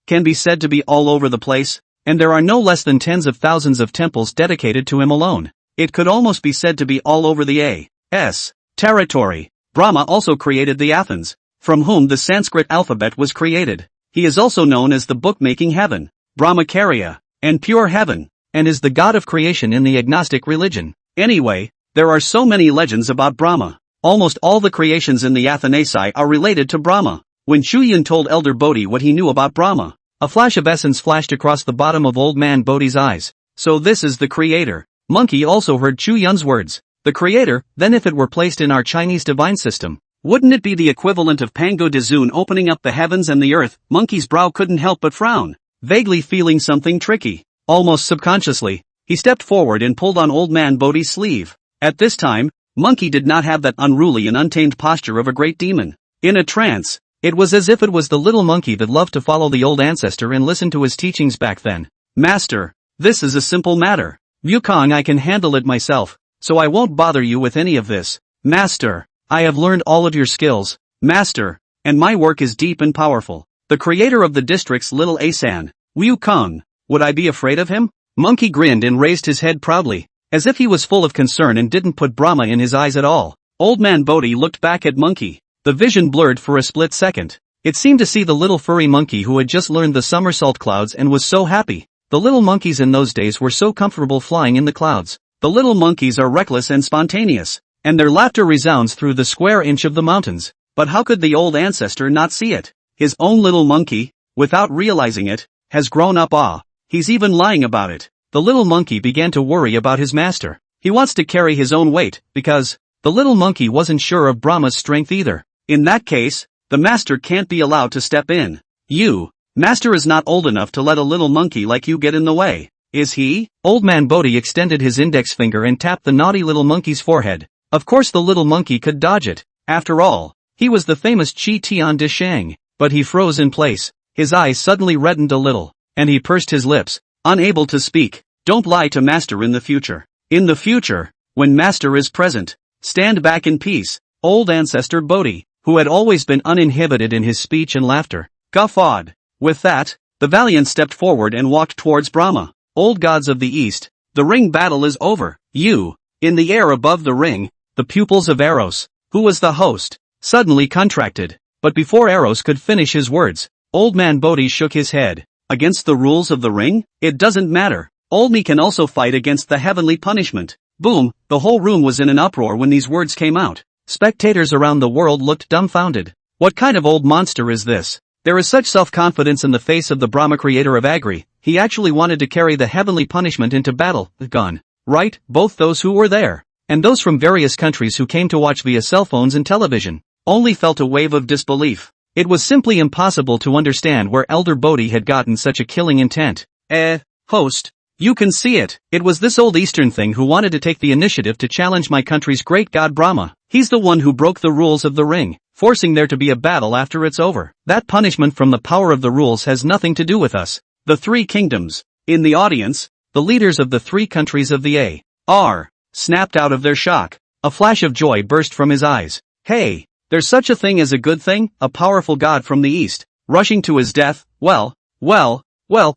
can be said to be all over the place, and there are no less than tens of thousands of temples dedicated to him alone. It could almost be said to be all over the A.S. territory. Brahma also created the Athens, from whom the Sanskrit alphabet was created. He is also known as the book-making heaven, Brahmacharya, and pure heaven, and is the god of creation in the agnostic religion. Anyway, there are so many legends about Brahma. Almost all the creations in the Athanasi are related to Brahma. When Chu Yun told Elder Bodhi what he knew about Brahma, a flash of essence flashed across the bottom of old man Bodhi's eyes. So this is the creator. Monkey also heard Chu Yun's words. The creator, then if it were placed in our Chinese divine system, wouldn't it be the equivalent of Pangu de Zun opening up the heavens and the earth? Monkey's brow couldn't help but frown. vaguely feeling something tricky. Almost subconsciously, he stepped forward and pulled on Old Man Bodhi's sleeve. At this time, Monkey did not have that unruly and untamed posture of a great demon. In a trance, it was as if it was the little monkey that loved to follow the old ancestor and listen to his teachings back then. Master, this is a simple matter. Wukong, I can handle it myself, so I won't bother you with any of this. Master, I have learned all of your skills, Master, and my work is deep and powerful. The creator of the district's little Asan, Wukong, would I be afraid of him? Monkey grinned and raised his head proudly, as if he was full of concern and didn't put Brahma in his eyes at all. Old Man Bodhi looked back at Monkey. The vision blurred for a split second. It seemed to see the little furry monkey who had just learned the somersault clouds and was so happy. The little monkeys in those days were so comfortable flying in the clouds. The little monkeys are reckless and spontaneous, and their laughter resounds through the square inch of the mountains. But how could the old ancestor not see it? His own little monkey, without realizing it, has grown up. He's even lying about it. The little monkey began to worry about his master. He wants to carry his own weight, because the little monkey wasn't sure of Brahma's strength either. In that case, the master can't be allowed to step in. Master is not old enough to let a little monkey like you get in the way, is he? Old Man Bodhi extended his index finger and tapped the naughty little monkey's forehead. Of course the little monkey could dodge it. After all, he was the famous Chi Tian de Shang. But he froze in place. His eyes suddenly reddened a little, and he pursed his lips, unable to speak. Don't lie to Master in the future. In the future, when Master is present, stand back in peace. Old Ancestor Bodhi, who had always been uninhibited in his speech and laughter, guffawed. With that, the Valiant stepped forward and walked towards Brahma. Old gods of the East, the ring battle is over. In the air above the ring, the pupils of Eros, who was the host, suddenly contracted. But before Eros could finish his words, Old Man Bodhi shook his head. Against the rules of the ring? It doesn't matter. Old me can also fight against the heavenly punishment. Boom, the whole room was in an uproar when these words came out. Spectators around the world looked dumbfounded. What kind of old monster is this? There is such self-confidence in the face of the Brahma creator of Agri. He actually wanted to carry the heavenly punishment into battle. Gone. Right, both those who were there, and those from various countries who came to watch via cell phones and television, only felt a wave of disbelief. It was simply impossible to understand where Elder Bodhi had gotten such a killing intent. Host, you can see it. It was this old Eastern thing who wanted to take the initiative to challenge my country's great god Brahma. He's the one who broke the rules of the ring, forcing there to be a battle after it's over. That punishment from the power of the rules has nothing to do with us. The three kingdoms. In the audience, the leaders of the three countries of the A.R. snapped out of their shock. A flash of joy burst from his eyes. Hey! There's such a thing as a good thing, a powerful god from the east, rushing to his death. Well,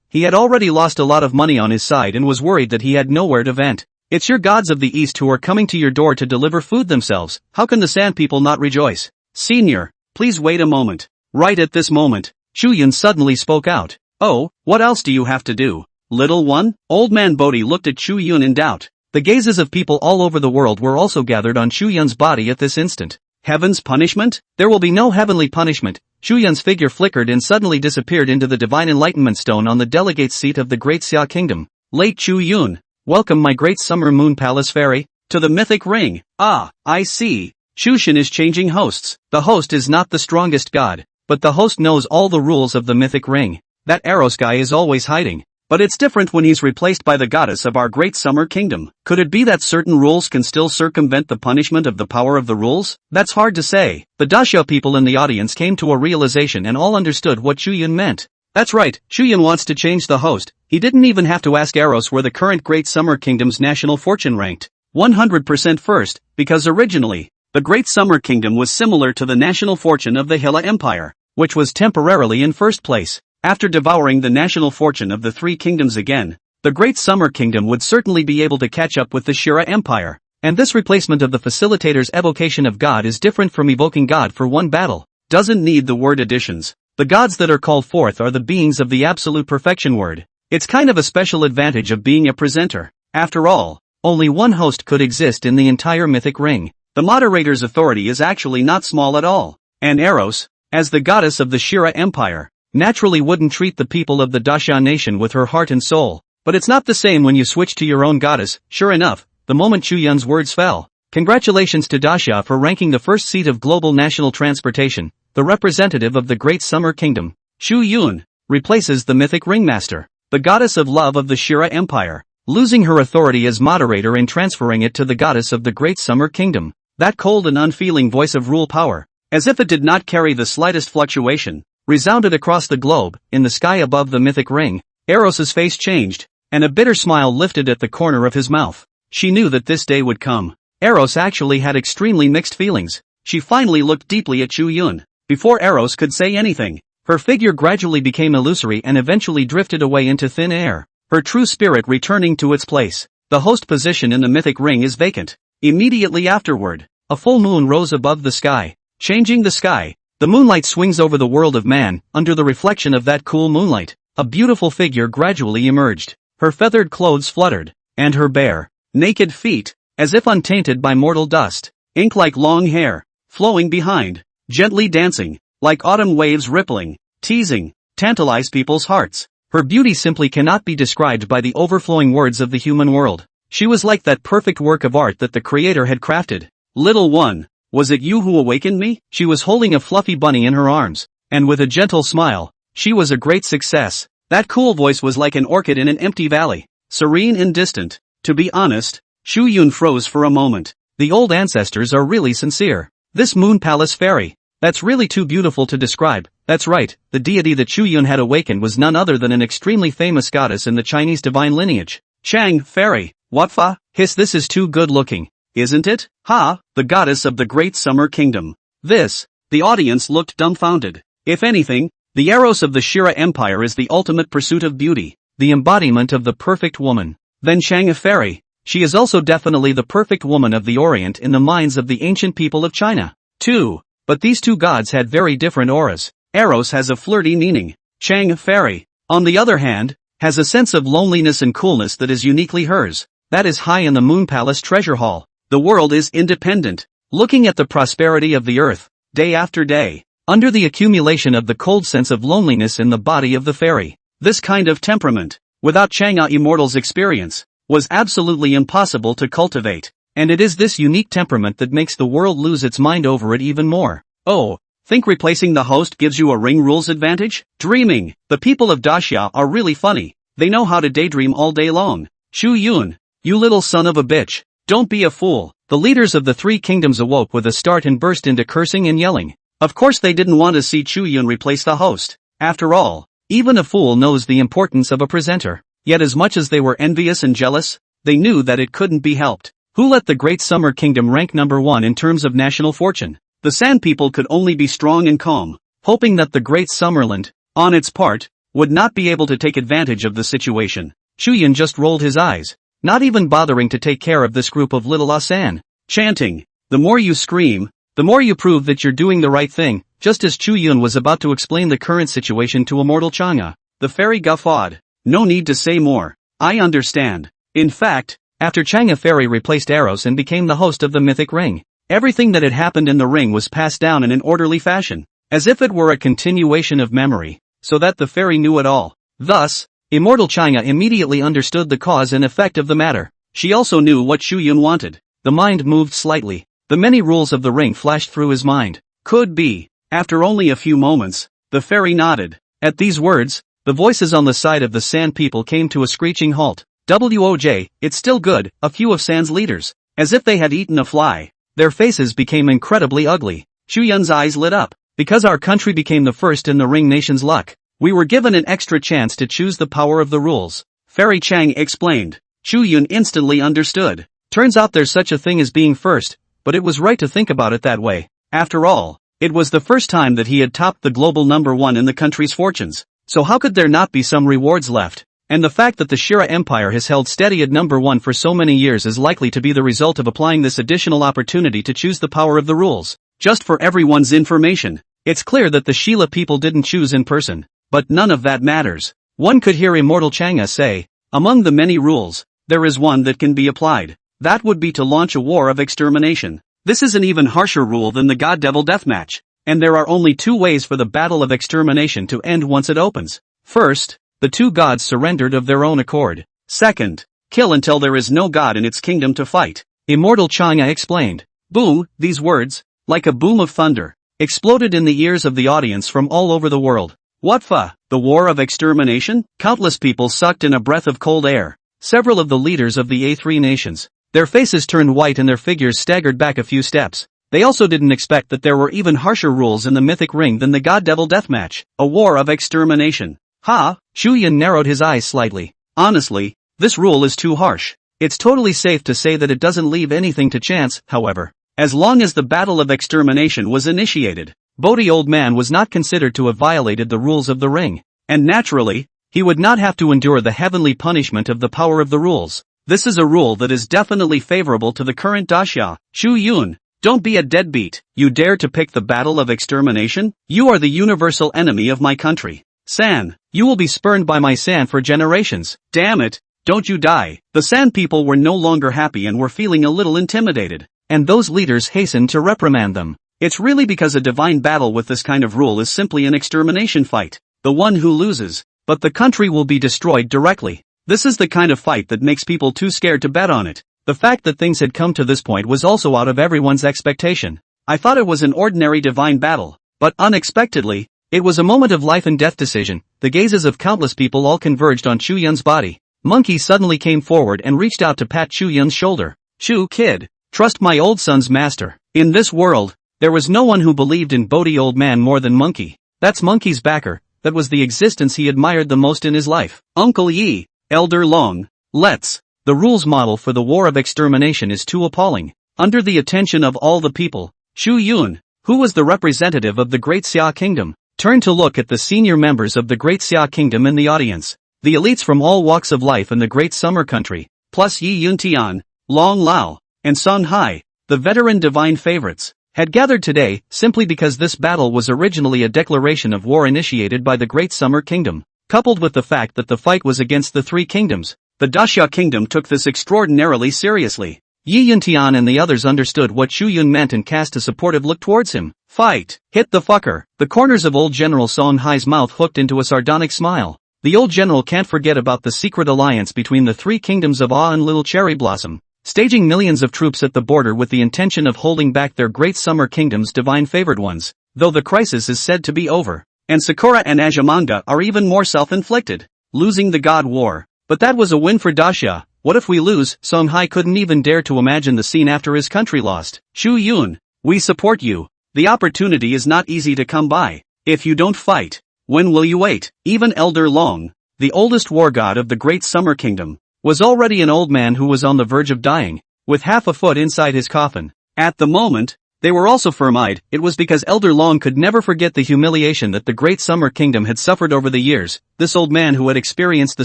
he had already lost a lot of money on his side and was worried that he had nowhere to vent. It's your gods of the east who are coming to your door to deliver food themselves. How can the sand people not rejoice? Senior, please wait a moment. Right at this moment, Chu Yun suddenly spoke out. Oh, what else do you have to do, little one? Old Man Bodhi looked at Chu Yun in doubt. The gazes of people all over the world were also gathered on Chu Yun's body at this instant. Heaven's punishment? There will be no heavenly punishment. Chu Yun's figure flickered and suddenly disappeared into the divine enlightenment stone on the delegate's seat of the Great Xia Kingdom. Late Chu Yun, welcome my great summer moon palace fairy, to the mythic ring. Ah, I see. Chushin is changing hosts. The host is not the strongest god, but the host knows all the rules of the mythic ring. That Eros guy is always hiding. But it's different when he's replaced by the goddess of our great summer kingdom. Could it be that certain rules can still circumvent the punishment of the power of the rules? That's hard to say. The Daxia people in the audience came to a realization and all understood what Chu Yun meant. That's right, Chu Yun wants to change the host. He didn't even have to ask Eros where the current great summer kingdom's national fortune ranked. 100% first, because originally, the great summer kingdom was similar to the national fortune of the Hilla Empire, which was temporarily in first place. After devouring the national fortune of the three kingdoms again, the Great Summer Kingdom would certainly be able to catch up with the Shira Empire. And this replacement of the facilitator's evocation of God is different from evoking God for one battle. Doesn't need the word additions. The gods that are called forth are the beings of the absolute perfection word. It's kind of a special advantage of being a presenter. After all, only one host could exist in the entire mythic ring. The moderator's authority is actually not small at all. And Eros, as the goddess of the Shira Empire, naturally wouldn't treat the people of the Daxia nation with her heart and soul. But it's not the same when you switch to your own goddess. Sure enough, the moment Chu Yun's words fell. Congratulations to Daxia for ranking the first seat of global national transportation, the representative of the Great Summer Kingdom. Chu Yun, replaces the mythic ringmaster, the goddess of love of the Shira Empire, losing her authority as moderator and transferring it to the goddess of the Great Summer Kingdom. That cold and unfeeling voice of rule power, as if it did not carry the slightest fluctuation, resounded across the globe. In the sky above the mythic ring, Eros's face changed, and a bitter smile lifted at the corner of his mouth. She knew that this day would come. Eros actually had extremely mixed feelings. She finally looked deeply at Chu Yun. Before Eros could say anything, her figure gradually became illusory and eventually drifted away into thin air, her true spirit returning to its place. The host position in the mythic ring is vacant. Immediately afterward, a full moon rose above the sky, changing the sky. The moonlight swings over the world of man. Under the reflection of that cool moonlight, a beautiful figure gradually emerged. Her feathered clothes fluttered, and her bare, naked feet, as if untainted by mortal dust, ink-like long hair, flowing behind, gently dancing, like autumn waves rippling, teasing, tantalize people's hearts. Her beauty simply cannot be described by the overflowing words of the human world. She was like that perfect work of art that the Creator had crafted. Little one, was it you who awakened me? She was holding a fluffy bunny in her arms, and with a gentle smile, she was a great success. That cool voice was like an orchid in an empty valley, serene and distant. To be honest, Chu Yun froze for a moment. The old ancestors are really sincere. This Moon Palace fairy, that's really too beautiful to describe. That's right, the deity that Chu Yun had awakened was none other than an extremely famous goddess in the Chinese divine lineage. Chang, fairy, what fa? Hiss, this is too good looking, isn't it? Ha, the goddess of the Great Summer Kingdom. This, the audience looked dumbfounded. If anything, the Eros of the Shira Empire is the ultimate pursuit of beauty, the embodiment of the perfect woman. Then Chang, a fairy, she is also definitely the perfect woman of the Orient in the minds of the ancient people of China, too. But these two gods had very different auras. Eros has a flirty meaning. Chang, a fairy, on the other hand, has a sense of loneliness and coolness that is uniquely hers. That is high in the Moon Palace treasure hall. The world is independent, looking at the prosperity of the earth, day after day, under the accumulation of the cold sense of loneliness in the body of the fairy. This kind of temperament, without Chang'e Immortal's experience, was absolutely impossible to cultivate, and it is this unique temperament that makes the world lose its mind over it even more. Oh, think replacing the host gives you a ring rules advantage? Dreaming! The people of Daxia are really funny. They know how to daydream all day long. Chu Yun, you little son of a bitch, don't be a fool. The leaders of the three kingdoms awoke with a start and burst into cursing and yelling. Of course they didn't want to see Chu Yun replace the host. After all, even a fool knows the importance of a presenter. Yet as much as they were envious and jealous, they knew that it couldn't be helped. Who let the Great Summer Kingdom rank number one in terms of national fortune? The Sand People could only be strong and calm, hoping that the Great Summerland, on its part, would not be able to take advantage of the situation. Chu Yun just rolled his eyes, not even bothering to take care of this group of little Asan, chanting, "The more you scream, the more you prove that you're doing the right thing." Just as Chu Yun was about to explain the current situation to Immortal Chang'e, the fairy guffawed. No need to say more. I understand. In fact, after Chang'e Fairy replaced Eros and became the host of the mythic ring, everything that had happened in the ring was passed down in an orderly fashion, as if it were a continuation of memory, so that the fairy knew it all. Thus, Immortal Chang'e immediately understood the cause and effect of the matter. She also knew what Chu Yun wanted. The mind moved slightly. The many rules of the ring flashed through his mind. Could be. After only a few moments, the fairy nodded. At these words, the voices on the side of the Sand People came to a screeching halt. Woj, it's still good, a few of Sand's leaders, as if they had eaten a fly. Their faces became incredibly ugly. Chu Yun's eyes lit up. Because our country became the first in the ring nation's luck, we were given an extra chance to choose the power of the rules. Fairy Chang explained. Chu Yun instantly understood. Turns out there's such a thing as being first, but it was right to think about it that way. After all, it was the first time that he had topped the global number one in the country's fortunes. So how could there not be some rewards left? And the fact that the Shira Empire has held steady at number one for so many years is likely to be the result of applying this additional opportunity to choose the power of the rules. Just for everyone's information, it's clear that the Sheila people didn't choose in person, but none of that matters. One could hear Immortal Chang'e say, among the many rules, there is one that can be applied. That would be to launch a war of extermination. This is an even harsher rule than the God-Devil deathmatch, and there are only two ways for the battle of extermination to end once it opens. First, the two gods surrendered of their own accord. Second, kill until there is no god in its kingdom to fight. Immortal Chang'e explained. Boom, these words, like a boom of thunder, exploded in the ears of the audience from all over the world. What fa? The war of extermination? Countless people sucked in a breath of cold air. Several of the leaders of the A3 nations, their faces turned white and their figures staggered back a few steps. They also didn't expect that there were even harsher rules in the mythic ring than the God-Devil deathmatch. A war of extermination. Ha? Chu Yun narrowed his eyes slightly. Honestly, this rule is too harsh. It's totally safe to say that it doesn't leave anything to chance, however. As long as the battle of extermination was initiated, Bodhi Old Man was not considered to have violated the rules of the ring. And naturally, he would not have to endure the heavenly punishment of the power of the rules. This is a rule that is definitely favorable to the current Daxia. Chu Yun, don't be a deadbeat. You dare to pick the battle of extermination? You are the universal enemy of my country. San, you will be spurned by my San for generations. Damn it, don't you die. The San people were no longer happy and were feeling a little intimidated. And those leaders hastened to reprimand them. It's really because a divine battle with this kind of rule is simply an extermination fight. The one who loses, but the country will be destroyed directly. This is the kind of fight that makes people too scared to bet on it. The fact that things had come to this point was also out of everyone's expectation. I thought it was an ordinary divine battle, but unexpectedly, it was a moment of life and death decision. The gazes of countless people all converged on Chu Yun's body. Monkey suddenly came forward and reached out to pat Chu Yun's shoulder. Chu kid, trust my old son's master. In this world, there was no one who believed in Bodhi Old Man more than Monkey. That's Monkey's backer. That was the existence he admired the most in his life. Uncle Yi, Elder Long, let's. The rules model for the war of extermination is too appalling. Under the attention of all the people, Chu Yun, who was the representative of the Great Xia Kingdom, turned to look at the senior members of the Great Xia Kingdom in the audience. The elites from all walks of life in the Great Summer Country, plus Yi Yuntian, Long Lao, and Song Hai, the veteran divine favorites, had gathered today simply because this battle was originally a declaration of war initiated by the Great Summer Kingdom. Coupled with the fact that the fight was against the three kingdoms, the Daxia Kingdom took this extraordinarily seriously. Yi Yuntian and the others understood what Chu Yun meant and cast a supportive look towards him. Fight! Hit the fucker! The corners of old General Song Hai's mouth hooked into a sardonic smile. The old general can't forget about the secret alliance between the three kingdoms of Ah and Little Cherry Blossom, staging millions of troops at the border with the intention of holding back their Great Summer Kingdom's divine favored ones, though the crisis is said to be over. And Sakura and Ajamanga are even more self-inflicted, losing the God War. But that was a win for Daxia. What if we lose? Song Hai couldn't even dare to imagine the scene after his country lost. Chu Yun, we support you. The opportunity is not easy to come by. If you don't fight, when will you wait? Even Elder Long, the oldest war god of the Great Summer Kingdom, was already an old man who was on the verge of dying, with half a foot inside his coffin. At the moment, they were also firm-eyed. It was because Elder Long could never forget the humiliation that the Great Summer Kingdom had suffered over the years. This old man who had experienced the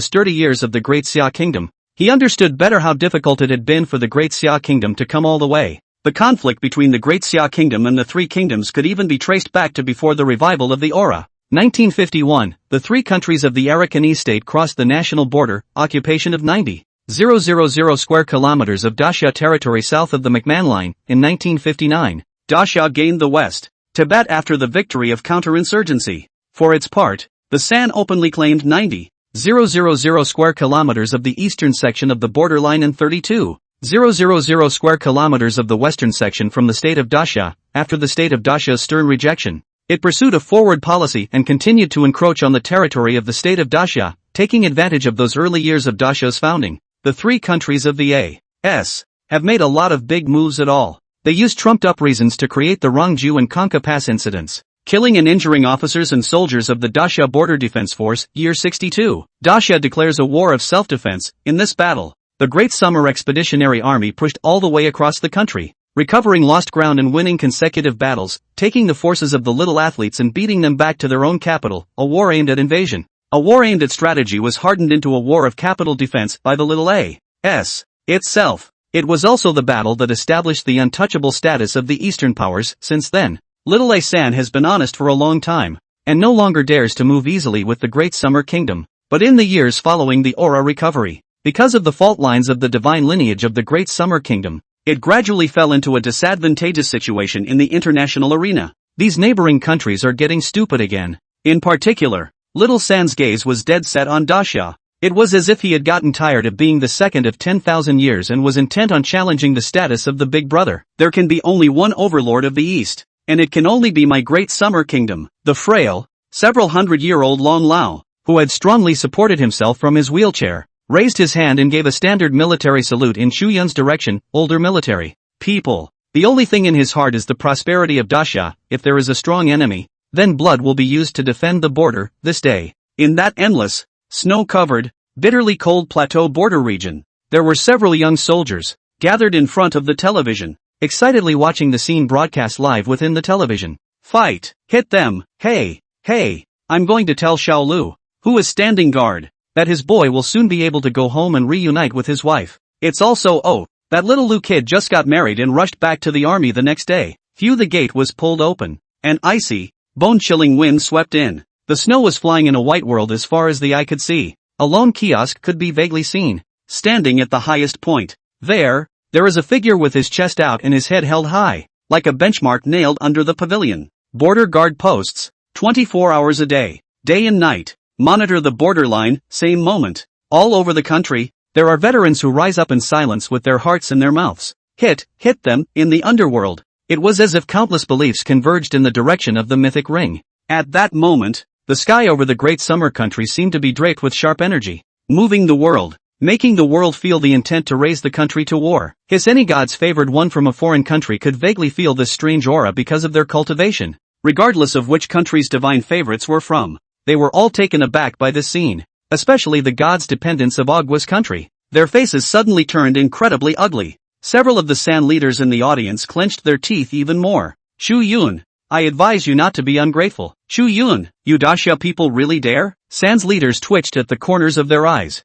sturdy years of the Great Xia Kingdom, he understood better how difficult it had been for the Great Xia Kingdom to come all the way. The conflict between the Great Xia Kingdom and the Three Kingdoms could even be traced back to before the revival of the aura. 1951, the three countries of the Arakanese state crossed the national border, occupation of 90,000 square kilometers of Daxia territory south of the McMahon Line. In 1959, Daxia gained the West Tibet after the victory of counterinsurgency. For its part, the San openly claimed 90,000 square kilometers of the eastern section of the borderline and 32,000 square kilometers of the western section from the state of Daxia. After the state of Daxia's stern rejection, it pursued a forward policy and continued to encroach on the territory of the state of Daxia, taking advantage of those early years of Daxia's founding. The three countries of the A.S. have made a lot of big moves at all. They used trumped-up reasons to create the Rangju and Konka Pass incidents, killing and injuring officers and soldiers of the Daxia Border Defense Force. Year 62. Daxia declares a war of self-defense. In this battle, the Great Summer Expeditionary Army pushed all the way across the country, recovering lost ground and winning consecutive battles, taking the forces of the little athletes and beating them back to their own capital. A war aimed at invasion. A war aimed at strategy was hardened into a war of capital defense by the little A.S. itself. It was also the battle that established the untouchable status of the Eastern powers. Since then, little A-san has been honest for a long time, and no longer dares to move easily with the Great Summer Kingdom. But in the years following the aura recovery, because of the fault lines of the divine lineage of the Great Summer Kingdom, it gradually fell into a disadvantageous situation in the international arena. These neighboring countries are getting stupid again. In particular, Little San's gaze was dead set on Daxia. It was as if he had gotten tired of being the second of 10,000 years and was intent on challenging the status of the big brother. There can be only one overlord of the East, and it can only be my Great Summer Kingdom. The frail, Several hundred-year-old Long Lao, who had strongly supported himself from his wheelchair, raised his hand and gave a standard military salute in Chu Yun's direction. Older military people. The only thing in his heart is the prosperity of Daxia. If there is a strong enemy, then blood will be used to defend the border. This day, in that endless, snow-covered, bitterly cold plateau border region, there were several young soldiers, gathered in front of the television, excitedly watching the scene broadcast live within the television. Fight! Hit them! Hey! Hey! I'm going to tell Xiaolu, who is standing guard, that his boy will soon be able to go home and reunite with his wife. It's also, that little Lu kid just got married and rushed back to the army the next day. The gate was pulled open. An icy, bone-chilling wind swept in. The snow was flying in a white world as far as the eye could see. A lone kiosk could be vaguely seen, standing at the highest point. There is a figure with his chest out and his head held high, like a benchmark nailed under the pavilion. Border guard posts, 24 hours a day, day and night, monitor the borderline. Same moment. All over the country, there are veterans who rise up in silence with their hearts in their mouths. Hit them, in the underworld. It was as if countless beliefs converged in the direction of the mythic ring. At that moment, the sky over the great summer country seemed to be draped with sharp energy, moving the world, making the world feel the intent to raise the country to war. Any god's favored one from a foreign country could vaguely feel this strange aura because of their cultivation. Regardless of which country's divine favorites were from, they were all taken aback by this scene, especially the gods' dependents of Agua's country. Their faces suddenly turned incredibly ugly. Several of the San leaders in the audience clenched their teeth even more. Chu Yun, I advise you not to be ungrateful. Chu Yun, you Daxia people really dare? San's leaders twitched at the corners of their eyes.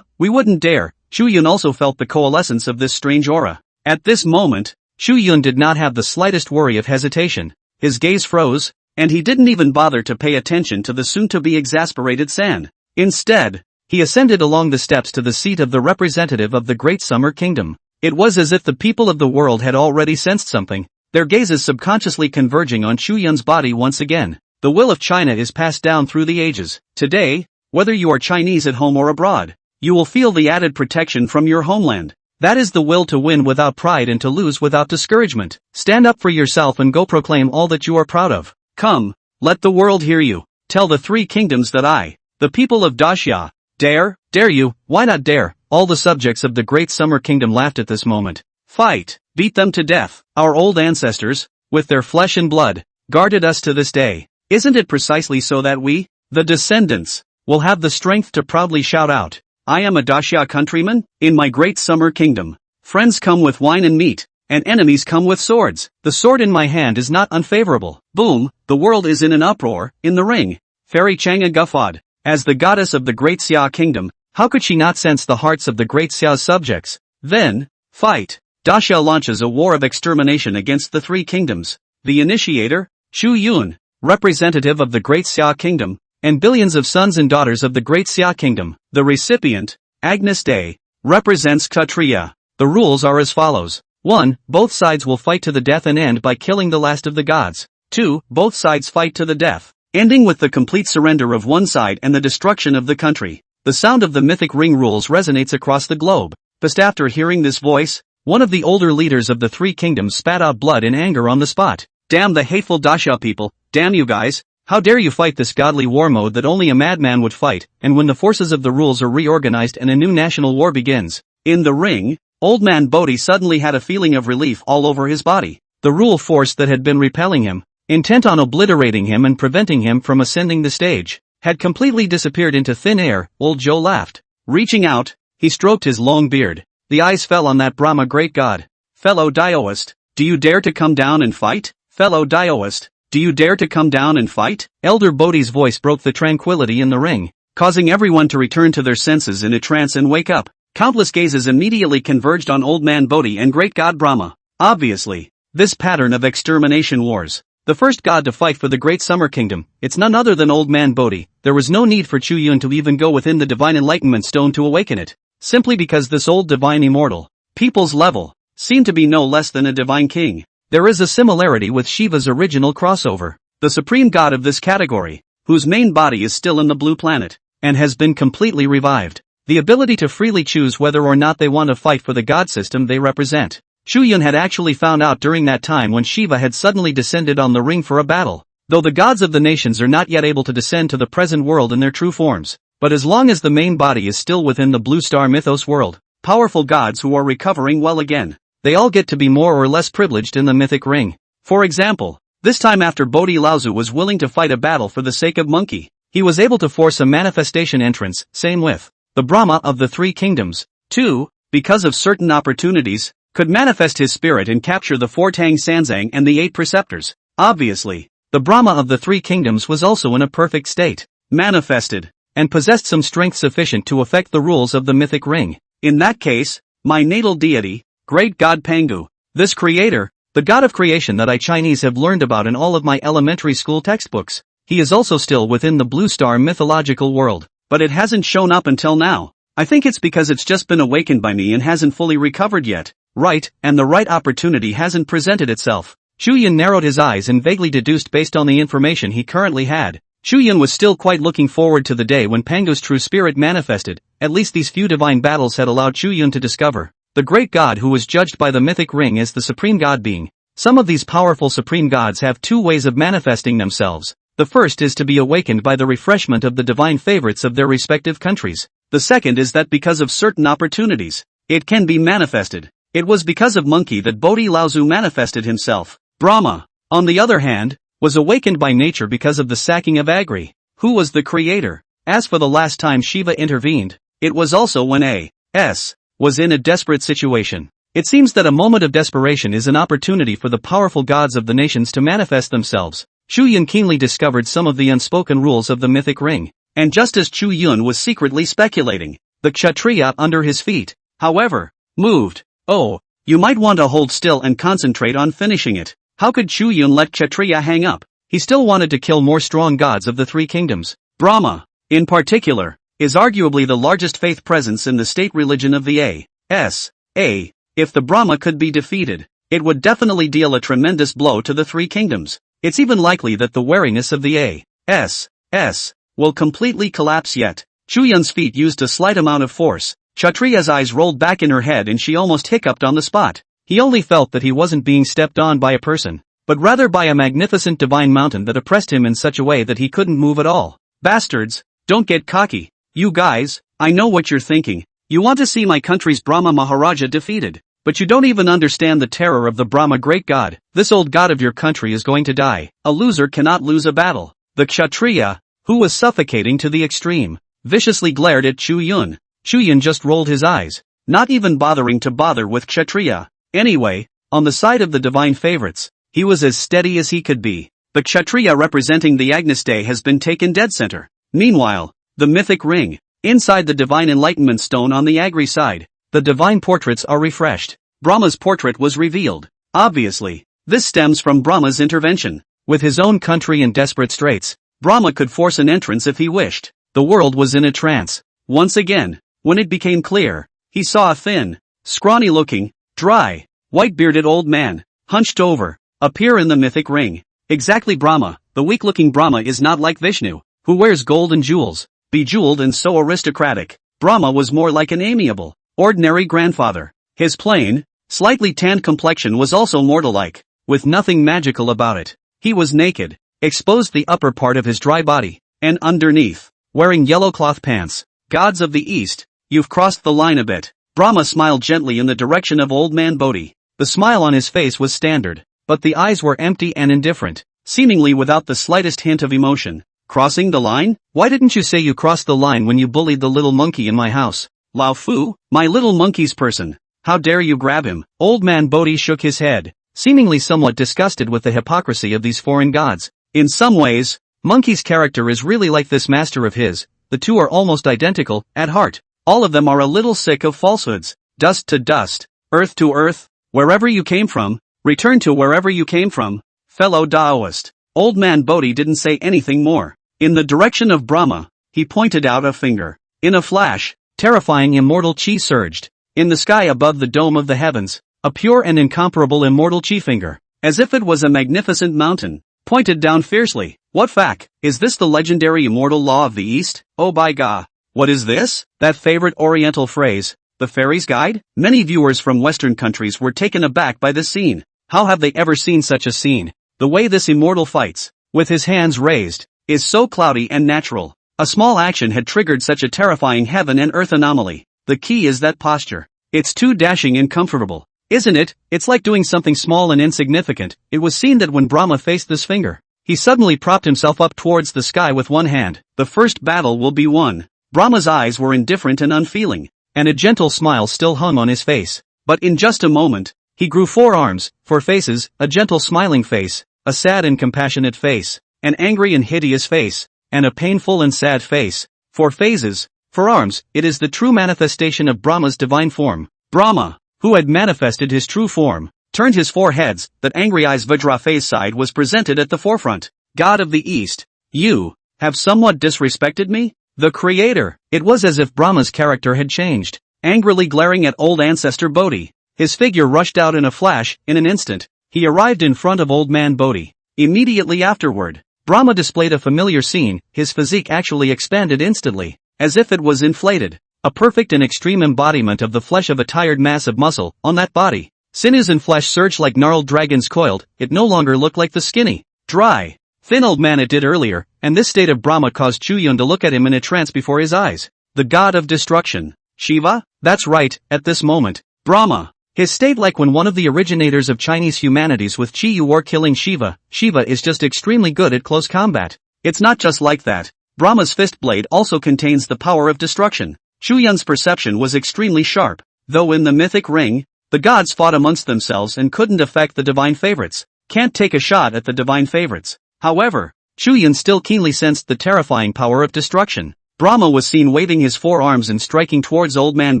We wouldn't dare. Chu Yun also felt the coalescence of this strange aura. At this moment, Chu Yun did not have the slightest worry of hesitation. His gaze froze, and he didn't even bother to pay attention to the soon-to-be exasperated San. Instead, he ascended along the steps to the seat of the representative of the Great Summer Kingdom. It was as if the people of the world had already sensed something, their gazes subconsciously converging on Chu Yun's body once again. The will of China is passed down through the ages. Today, whether you are Chinese at home or abroad, you will feel the added protection from your homeland. That is the will to win without pride and to lose without discouragement. Stand up for yourself and go proclaim all that you are proud of. Come, let the world hear you. Tell the three kingdoms that I, the people of Daxia, dare you. Why not dare? All the subjects of the Great Summer Kingdom laughed at this moment. Fight, beat them to death. Our old ancestors, with their flesh and blood, guarded us to this day. Isn't it precisely so that we, the descendants, will have the strength to proudly shout out, I am a Daxia countryman, in my Great Summer Kingdom. Friends come with wine and meat, and enemies come with swords. The sword in my hand is not unfavorable. Boom, the world is in an uproar. In the ring, Fairy Chang'a guffawed. As the goddess of the Great Xia Kingdom, how could she not sense the hearts of the Great Xia's subjects? Then, fight. Daxia launches a war of extermination against the three kingdoms. The initiator, Chu Yun, representative of the Great Xia Kingdom, and billions of sons and daughters of the Great Xia Kingdom. The recipient, Agnes Day, represents Kshatriya. The rules are as follows. 1. Both sides will fight to the death and end by killing the last of the gods. 2. Both sides fight to the death, ending with the complete surrender of one side and the destruction of the country. The sound of the mythic ring rules resonates across the globe. Just after hearing this voice, one of the older leaders of the three kingdoms spat out blood in anger on the spot. Damn the hateful Daxia people, damn you guys. How dare you fight this godly war mode that only a madman would fight, and when the forces of the rules are reorganized and a new national war begins. In the ring, Old Man Bodhi suddenly had a feeling of relief all over his body. The rule force that had been repelling him, intent on obliterating him and preventing him from ascending the stage, had completely disappeared into thin air. Old Joe laughed. Reaching out, he stroked his long beard. The eyes fell on that Brahma great god. Fellow Daoist, do you dare to come down and fight? Fellow Daoist, do you dare to come down and fight? Elder Bodhi's voice broke the tranquility in the ring, causing everyone to return to their senses in a trance and wake up. Countless gazes immediately converged on Old Man Bodhi and Great God Brahma. Obviously, this pattern of extermination wars, the first god to fight for the Great Summer Kingdom, it's none other than Old Man Bodhi. There was no need for Chu Yun to even go within the Divine Enlightenment Stone to awaken it, simply because this old divine immortal, people's level, seemed to be no less than a divine king. There is a similarity with Shiva's original crossover, the supreme god of this category, whose main body is still in the blue planet, and has been completely revived. The ability to freely choose whether or not they want to fight for the god system they represent. Chu Yun had actually found out during that time when Shiva had suddenly descended on the ring for a battle. though the gods of the nations are not yet able to descend to the present world in their true forms. But as long as the main body is still within the Blue Star Mythos world, powerful gods who are recovering well again, they all get to be more or less privileged in the mythic ring. For example, this time after Bodhi Laozu was willing to fight a battle for the sake of monkey, he was able to force a manifestation entrance, same with the Brahma of the Three Kingdoms, too, because of certain opportunities, could manifest his spirit and capture the four Tang Sanzang and the 8 preceptors. Obviously, the Brahma of the Three Kingdoms was also in a perfect state, manifested, and possessed some strength sufficient to affect the rules of the mythic ring. In that case, my natal deity, great god Pangu, this creator, the god of creation that I Chinese have learned about in all of my elementary school textbooks, he is also still within the Blue Star mythological world, but it hasn't shown up until now. I think it's because it's just been awakened by me and hasn't fully recovered yet, right, and the right opportunity hasn't presented itself. Chu Yun narrowed his eyes and vaguely deduced based on the information he currently had. Chu Yun was still quite looking forward to the day when Pangu's true spirit manifested. At least these few divine battles had allowed Chu Yun to discover the great god who was judged by the mythic ring as the supreme god being. Some of these powerful supreme gods have two ways of manifesting themselves. The first is to be awakened by the refreshment of the divine favorites of their respective countries. The second is that because of certain opportunities, it can be manifested. It was because of monkey that Bodhi Laozu manifested himself. Brahma, on the other hand, was awakened by nature because of the sacking of Agri, who was the creator. As for the last time Shiva intervened, it was also when A.S. was in a desperate situation. It seems that a moment of desperation is an opportunity for the powerful gods of the nations to manifest themselves. Chu Yun keenly discovered some of the unspoken rules of the mythic ring, and just as Chu Yun was secretly speculating, the Kshatriya under his feet, however, moved. Oh, you might want to hold still and concentrate on finishing it. How could Chu Yun let Kshatriya hang up? He still wanted to kill more strong gods of the Three Kingdoms. Brahma, in particular, is arguably the largest faith presence in the state religion of the A.S.A. If the Brahma could be defeated, it would definitely deal a tremendous blow to the Three Kingdoms. It's even likely that the wariness of the A.S.S. will completely collapse yet. Chu Yun's feet used a slight amount of force. Kshatriya's eyes rolled back in her head and she almost hiccuped on the spot. He only felt that he wasn't being stepped on by a person, but rather by a magnificent divine mountain that oppressed him in such a way that he couldn't move at all. Bastards, don't get cocky. You guys, I know what you're thinking. You want to see my country's Brahma Maharaja defeated, but you don't even understand the terror of the Brahma great god. This old god of your country is going to die. A loser cannot lose a battle. The Kshatriya, who was suffocating to the extreme, viciously glared at Chu Yun. Chu Yun just rolled his eyes, not even bothering to bother with Kshatriya. Anyway, on the side of the divine favorites, he was as steady as he could be. The Kshatriya representing the Agnus Dei has been taken dead center. Meanwhile, the mythic ring, inside the divine enlightenment stone on the Agri side, the divine portraits are refreshed. Brahma's portrait was revealed. Obviously, this stems from Brahma's intervention. With his own country in desperate straits, Brahma could force an entrance if he wished. The world was in a trance. Once again, when it became clear, he saw a thin, scrawny-looking, dry, white-bearded old man, hunched over, appear in the mythic ring. Exactly Brahma, the weak-looking Brahma is not like Vishnu, who wears gold and jewels, bejeweled and so aristocratic. Brahma was more like an amiable, ordinary grandfather. His plain, slightly tanned complexion was also mortal-like, with nothing magical about it. He was naked, exposed the upper part of his dry body, and underneath, wearing yellow cloth pants. Gods of the East, you've crossed the line a bit. Brahma smiled gently in the direction of old man Bodhi. The smile on his face was standard, but the eyes were empty and indifferent, seemingly without the slightest hint of emotion. Crossing the line? Why didn't you say you crossed the line when you bullied the little monkey in my house? Lao Fu, my little monkey's person. How dare you grab him? Old man Bodhi shook his head, seemingly somewhat disgusted with the hypocrisy of these foreign gods. In some ways, Monkey's character is really like this master of his. The two are almost identical, at heart. All of them are a little sick of falsehoods. Dust to dust, earth to earth, wherever you came from, return to wherever you came from, fellow Taoist. Old man Bodhi didn't say anything more. In the direction of Brahma, he pointed out a finger. In a flash, terrifying immortal chi surged. In the sky above the dome of the heavens, a pure and incomparable immortal chi finger, as if it was a magnificent mountain, pointed down fiercely. What fact? Is this the legendary immortal law of the East? Oh by God. What is this? That favorite Oriental phrase, the fairy's guide? Many viewers from Western countries were taken aback by this scene. How have they ever seen such a scene? The way this immortal fights, with his hands raised, is so cloudy and natural. A small action had triggered such a terrifying heaven and earth anomaly. The key is that posture. It's too dashing and comfortable. Isn't it? It's like doing something small and insignificant. It was seen that when Brahma faced this finger, he suddenly propped himself up towards the sky with one hand. The first battle will be won. Brahma's eyes were indifferent and unfeeling, and a gentle smile still hung on his face. But in just a moment, he grew 4 arms, 4 faces, a gentle smiling face, a sad and compassionate face, an angry and hideous face, and a painful and sad face. 4 phases, 4 arms, it is the true manifestation of Brahma's divine form. Brahma, who had manifested his true form, turned his 4 heads, that angry eyes Vajra face side was presented at the forefront. God of the East, you have somewhat disrespected me? The Creator. It was as if Brahma's character had changed. Angrily glaring at old ancestor Bodhi, his figure rushed out in a flash. In an instant, he arrived in front of old man Bodhi. Immediately afterward, Brahma displayed a familiar scene. His physique actually expanded instantly, as if it was inflated. A perfect and extreme embodiment of the flesh of a tired mass of muscle. On that body, sinews and flesh surged like gnarled dragons coiled. It no longer looked like the skinny, dry, thin old man it did earlier, and this state of Brahma caused Chu Yun to look at him in a trance before his eyes. The god of destruction. Shiva? That's right, at this moment, Brahma. His state like when one of the originators of Chinese humanities with Qi Yu were killing Shiva. Shiva is just extremely good at close combat. It's not just like that. Brahma's fist blade also contains the power of destruction. Chu Yun's perception was extremely sharp. Though in the mythic ring, the gods fought amongst themselves and couldn't affect the divine favorites. Can't take a shot at the divine favorites. However, Chu Yun still keenly sensed the terrifying power of destruction. Brahma was seen waving his 4 arms and striking towards old man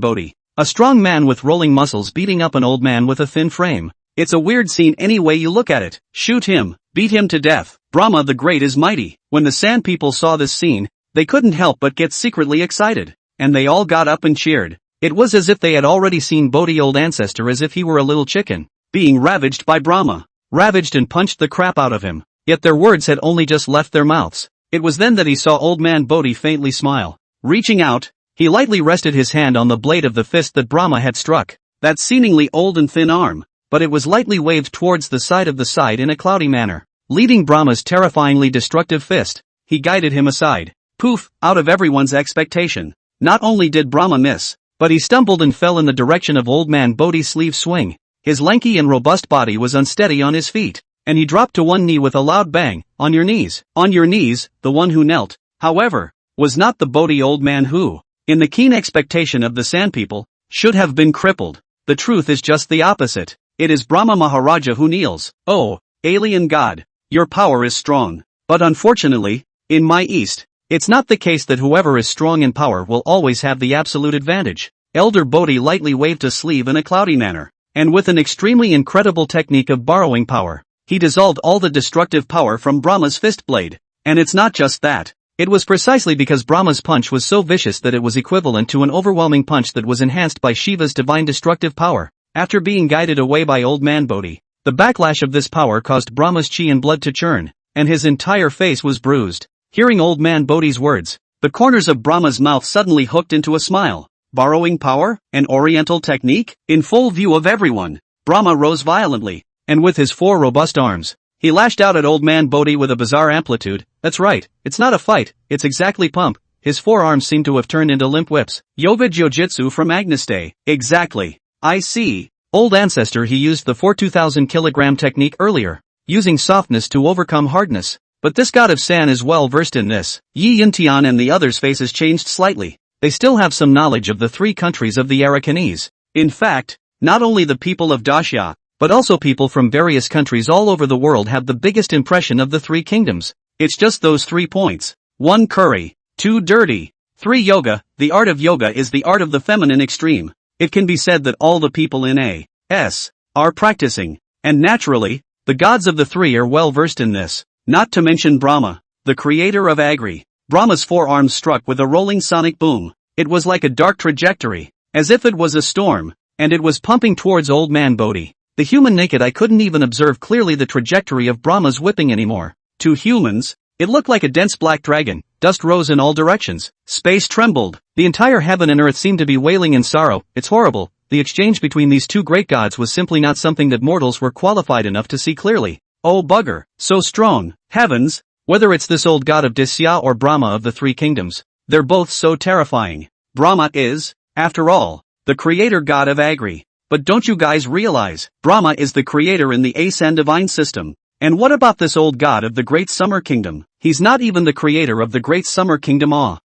Bodhi. A strong man with rolling muscles beating up an old man with a thin frame. It's a weird scene any way you look at it. Shoot him, beat him to death. Brahma the Great is mighty. When the Sand people saw this scene, they couldn't help but get secretly excited. And they all got up and cheered. It was as if they had already seen Bodhi old ancestor as if he were a little chicken, being ravaged by Brahma. Ravaged and punched the crap out of him. Yet their words had only just left their mouths. It was then that he saw old man Bodhi faintly smile. Reaching out, he lightly rested his hand on the blade of the fist that Brahma had struck. That seemingly old and thin arm, but it was lightly waved towards the side in a cloudy manner. Leading Brahma's terrifyingly destructive fist, he guided him aside. Poof, out of everyone's expectation. Not only did Brahma miss, but he stumbled and fell in the direction of old man Bodhi's sleeve swing. His lanky and robust body was unsteady on his feet, and he dropped to one knee with a loud bang. On your knees. On your knees, the one who knelt, however, was not the Bodhi old man who, in the keen expectation of the Sand people, should have been crippled. The truth is just the opposite. It is Brahma Maharaja who kneels. Oh, alien god, your power is strong. But unfortunately, in my East, it's not the case that whoever is strong in power will always have the absolute advantage. Elder Bodhi lightly waved a sleeve in a cloudy manner, and with an extremely incredible technique of borrowing power, he dissolved all the destructive power from Brahma's fist blade. And it's not just that. It was precisely because Brahma's punch was so vicious that it was equivalent to an overwhelming punch that was enhanced by Shiva's divine destructive power. After being guided away by old man Bodhi, the backlash of this power caused Brahma's chi and blood to churn, and his entire face was bruised. Hearing old man Bodhi's words, the corners of Brahma's mouth suddenly hooked into a smile. Borrowing power? An oriental technique? In full view of everyone, Brahma rose violently, and with his 4 robust arms, he lashed out at old man Bodhi with a bizarre amplitude. That's right, it's not a fight, it's exactly pump. His 4 arms seemed to have turned into limp whips. Yovid Jiu-Jitsu from Agnes Day. Exactly. I see. Old ancestor he used the 4 kilogram technique earlier, using softness to overcome hardness. But this god of San is well versed in this. Yi Yintian and the others' faces changed slightly. They still have some knowledge of the 3 countries of the Arakanese. In fact, not only the people of Dacia, but also people from various countries all over the world have the biggest impression of the 3 kingdoms. It's just those 3 points. 1 curry, 2 dirty, 3 yoga. The art of yoga is the art of the feminine extreme. It can be said that all the people in A.S. are practicing, and naturally, the gods of the 3 are well versed in this. Not to mention Brahma, the creator of Agri. Brahma's 4 arms struck with a rolling sonic boom. It was like a dark trajectory, as if it was a storm, and it was pumping towards old man Bodhi. The human naked eye couldn't even observe clearly the trajectory of Brahma's whipping anymore. To humans, it looked like a dense black dragon. Dust rose in all directions. Space trembled. The entire heaven and earth seemed to be wailing in sorrow. It's horrible. The exchange between these 2 great gods was simply not something that mortals were qualified enough to see clearly. Oh bugger, so strong, heavens, whether it's this old god of Disya or Brahma of the three kingdoms, they're both so terrifying. Brahma is, after all, the creator god of Agri. But don't you guys realize, Brahma is the creator in the Ace and divine system. And what about this old god of the Great Summer Kingdom? He's not even the creator of the Great Summer Kingdom.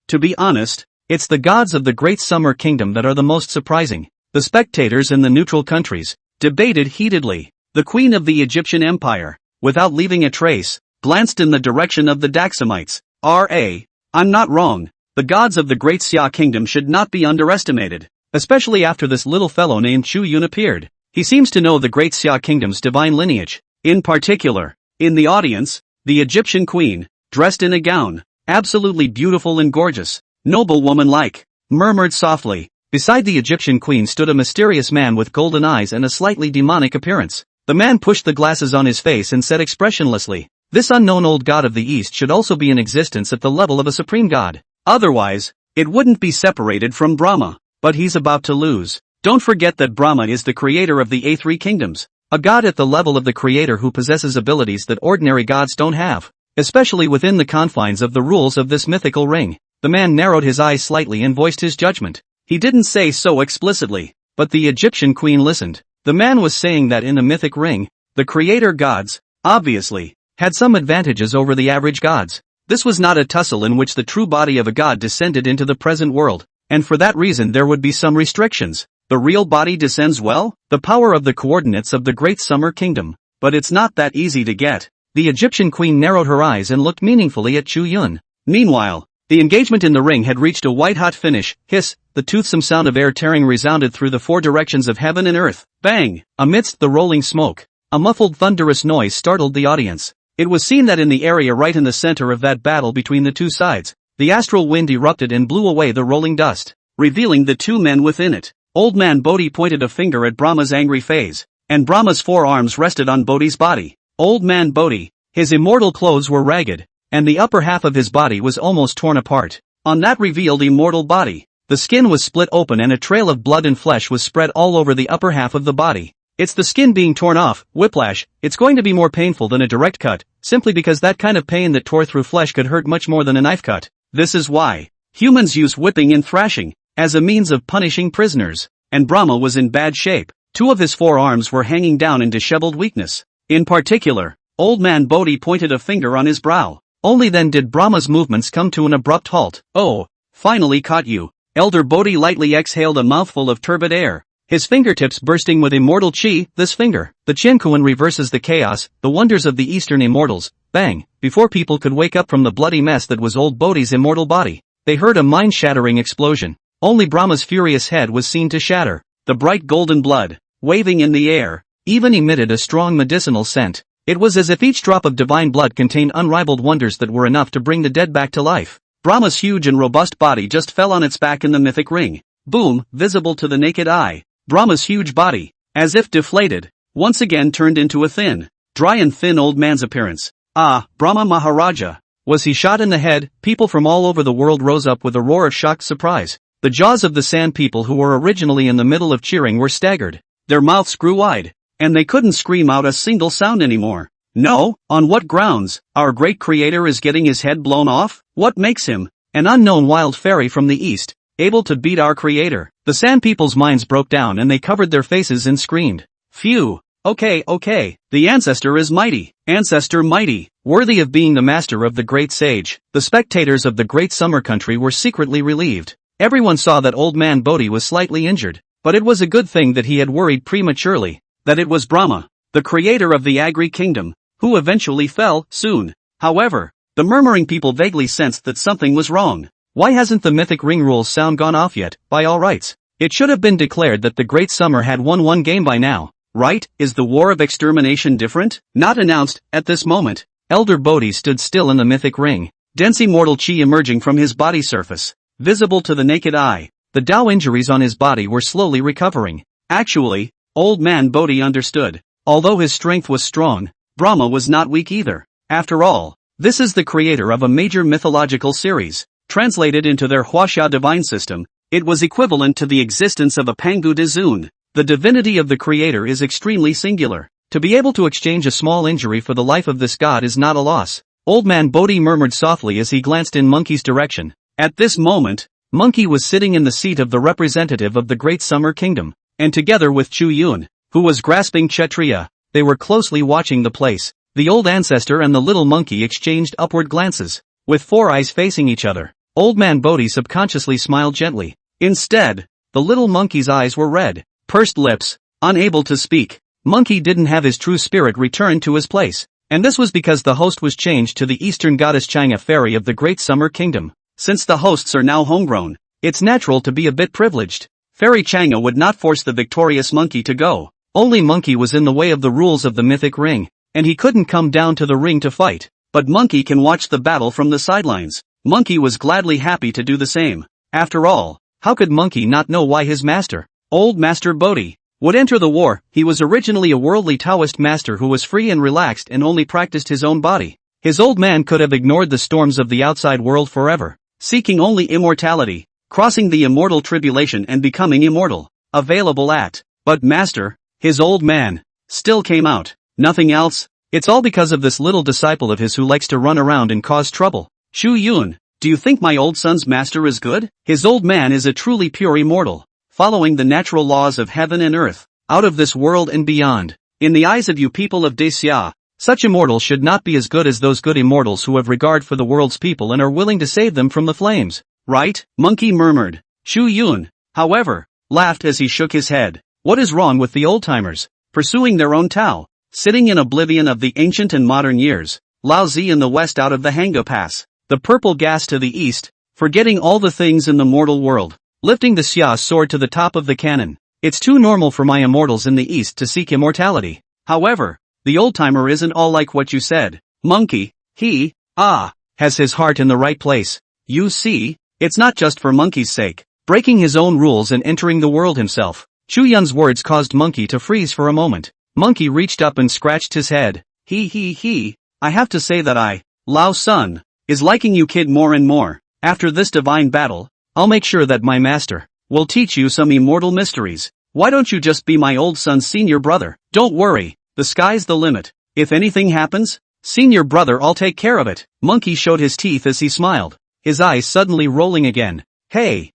To be honest, it's the gods of the Great Summer Kingdom that are the most surprising. The spectators in the neutral countries debated heatedly. The queen of the Egyptian Empire, without leaving a trace, glanced in the direction of the Daxamites. I'm not wrong. The gods of the Great Xia Kingdom should not be underestimated, especially after this little fellow named Chu Yun appeared. He seems to know the Great Xia Kingdom's divine lineage. In particular, in the audience, the Egyptian queen, dressed in a gown, absolutely beautiful and gorgeous, noblewoman-like, murmured softly. Beside the Egyptian queen stood a mysterious man with golden eyes and a slightly demonic appearance. The man pushed the glasses on his face and said expressionlessly, "This unknown old god of the East should also be in existence at the level of a supreme god. Otherwise, it wouldn't be separated from Brahma. But he's about to lose. Don't forget that Brahma is the creator of the three kingdoms. A god at the level of the creator who possesses abilities that ordinary gods don't have. Especially within the confines of the rules of this mythical ring." The man narrowed his eyes slightly and voiced his judgment. He didn't say so explicitly, but the Egyptian queen listened. The man was saying that in a mythic ring, the creator gods, obviously, had some advantages over the average gods. This was not a tussle in which the true body of a god descended into the present world, and for that reason there would be some restrictions. The real body descends well, the power of the coordinates of the Great Summer Kingdom, but it's not that easy to get. The Egyptian queen narrowed her eyes and looked meaningfully at Chu Yun. Meanwhile, the engagement in the ring had reached a white-hot finish. Hiss, the toothsome sound of air tearing resounded through the four directions of heaven and earth. Bang! Amidst the rolling smoke, a muffled thunderous noise startled the audience. It was seen that in the area right in the center of that battle between the two sides, the astral wind erupted and blew away the rolling dust, revealing the two men within it. Old man Bodhi pointed a finger at Brahma's angry face, and Brahma's forearms rested on Bodhi's body. Old man Bodhi, his immortal clothes were ragged, and the upper half of his body was almost torn apart. On that revealed immortal body, the skin was split open and a trail of blood and flesh was spread all over the upper half of the body. It's the skin being torn off, whiplash. It's going to be more painful than a direct cut, simply because that kind of pain that tore through flesh could hurt much more than a knife cut. This is why humans use whipping and thrashing as a means of punishing prisoners, and Brahma was in bad shape. Two of his forearms were hanging down in disheveled weakness. In particular, old man Bodhi pointed a finger on his brow. Only then did Brahma's movements come to an abrupt halt. "Oh, finally caught you." Elder Bodhi lightly exhaled a mouthful of turbid air, his fingertips bursting with immortal chi. This finger, the Qin reverses the chaos, the wonders of the Eastern immortals. Bang! Before people could wake up from the bloody mess that was old Bodhi's immortal body, they heard a mind-shattering explosion. Only Brahma's furious head was seen to shatter. The bright golden blood, waving in the air, even emitted a strong medicinal scent. It was as if each drop of divine blood contained unrivaled wonders that were enough to bring the dead back to life. Brahma's huge and robust body just fell on its back in the mythic ring. Boom, visible to the naked eye. Brahma's huge body, as if deflated, once again turned into a thin, dry and thin old man's appearance. Ah, Brahma Maharaja. Was he shot in the head? People from all over the world rose up with a roar of shocked surprise. The jaws of the sand people who were originally in the middle of cheering were staggered. Their mouths grew wide, and they couldn't scream out a single sound anymore. No, on what grounds? Our great creator is getting his head blown off? What makes him, an unknown wild fairy from the east, able to beat our creator? The sand people's minds broke down and they covered their faces and screamed. Phew. Okay, the ancestor is mighty. Ancestor mighty, worthy of being the master of the great sage. The spectators of the great summer country were secretly relieved. Everyone saw that old man Bodhi was slightly injured, but it was a good thing that he had worried prematurely, that it was Brahma, the creator of the Agri kingdom, who eventually fell, soon. However, the murmuring people vaguely sensed that something was wrong. Why hasn't the mythic ring rules sound gone off yet? By all rights, it should have been declared that the great summer had won one game by now, right? Is the war of extermination different? Not announced, at this moment. Elder Bodhi stood still in the mythic ring, dense immortal chi emerging from his body surface, visible to the naked eye. The Tao injuries on his body were slowly recovering. Actually, old man Bodhi understood. Although his strength was strong, Brahma was not weak either. After all, this is the creator of a major mythological series. Translated into their Huaxia divine system, it was equivalent to the existence of a Pangu de Zun. The divinity of the creator is extremely singular. To be able to exchange a small injury for the life of this god is not a loss. Old man Bodhi murmured softly as he glanced in Monkey's direction. At this moment, Monkey was sitting in the seat of the representative of the Great Summer Kingdom, and together with Chu Yun, who was grasping Kshatriya, they were closely watching the place. The old ancestor and the little monkey exchanged upward glances, with 4 eyes facing each other. Old man Bodhi subconsciously smiled gently. Instead, the little monkey's eyes were red, pursed lips, unable to speak. Monkey didn't have his true spirit return to his place, and this was because the host was changed to the eastern goddess Chang'e fairy of the Great Summer Kingdom. Since the hosts are now homegrown, it's natural to be a bit privileged. Fairy Chang'e would not force the victorious monkey to go. Only Monkey was in the way of the rules of the mythic ring, and he couldn't come down to the ring to fight. But Monkey can watch the battle from the sidelines. Monkey was gladly happy to do the same. After all, how could Monkey not know why his master, Old Master Bodhi, would enter the war? He was originally a worldly Taoist master who was free and relaxed and only practiced his own body. His old man could have ignored the storms of the outside world forever, seeking only immortality, crossing the immortal tribulation and becoming immortal. Available at. But master, his old man, still came out. Nothing else? It's all because of this little disciple of his who likes to run around and cause trouble. Chu Yun, do you think my old son's master is good? His old man is a truly pure immortal, following the natural laws of heaven and earth, out of this world and beyond. In the eyes of you people of Dacia, such immortals should not be as good as those good immortals who have regard for the world's people and are willing to save them from the flames. Right? Monkey murmured. Chu Yun, however, laughed as he shook his head. What is wrong with the old-timers, pursuing their own Tao, sitting in oblivion of the ancient and modern years? Lao Zi in the west out of the Hanga Pass, the purple gas to the east, forgetting all the things in the mortal world, lifting the Xia sword to the top of the cannon. It's too normal for my immortals in the east to seek immortality. However, the old-timer isn't all like what you said. Monkey, he, has his heart in the right place. You see, it's not just for Monkey's sake, breaking his own rules and entering the world himself. Chu Yun's words caused Monkey to freeze for a moment. Monkey reached up and scratched his head. I have to say that Lao Sun, is liking you kid more and more. After this divine battle, I'll make sure that my master will teach you some immortal mysteries. Why don't you just be my old son's senior brother? Don't worry, the sky's the limit. If anything happens, senior brother, I'll take care of it. Monkey showed his teeth as he smiled, his eyes suddenly rolling again. Hey,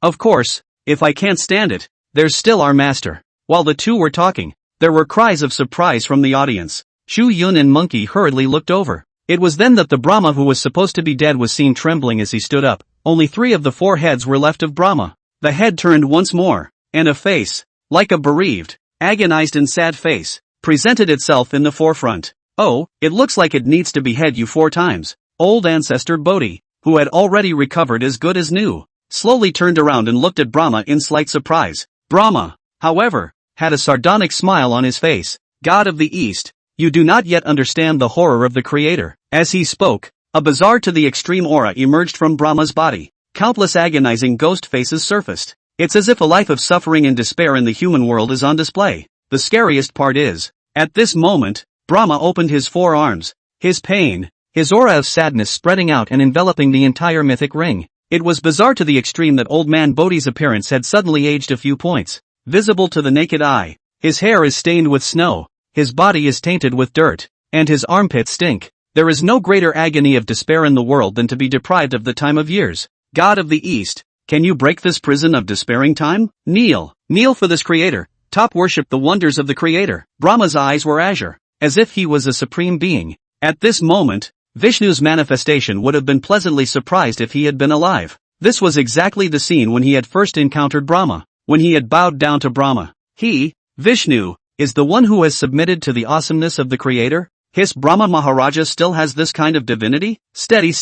of course, if I can't stand it, there's still our master. While the two were talking, there were cries of surprise from the audience. Chu Yun and Monkey hurriedly looked over. It was then that the Brahma who was supposed to be dead was seen trembling as he stood up. Only 3 of the 4 heads were left of Brahma. The head turned once more, and a face, like a bereaved, agonized and sad face, presented itself in the forefront. Oh, it looks like it needs to behead you 4 times. Old ancestor Bodhi, who had already recovered as good as new, slowly turned around and looked at Brahma in slight surprise. Brahma, however, had a sardonic smile on his face. God of the East, you do not yet understand the horror of the Creator. As he spoke, a bizarre to the extreme aura emerged from Brahma's body. Countless agonizing ghost faces surfaced. It's as if a life of suffering and despair in the human world is on display. The scariest part is, at this moment, Brahma opened his 4 arms. His pain, his aura of sadness spreading out and enveloping the entire mythic ring. It was bizarre to the extreme that old man Bodhi's appearance had suddenly aged a few points. Visible to the naked eye, his hair is stained with snow, his body is tainted with dirt, and his armpits stink. There is no greater agony of despair in the world than to be deprived of the time of years. God of the East, can you break this prison of despairing time? Kneel for this Creator. Top worship the wonders of the Creator. Brahma's eyes were azure, as if he was a supreme being. At this moment, Vishnu's manifestation would have been pleasantly surprised if he had been alive. This was exactly the scene when he had first encountered Brahma, when he had bowed down to Brahma. He, Vishnu, is the one who has submitted to the awesomeness of the Creator. His Brahma Maharaja still has this kind of divinity? Steady.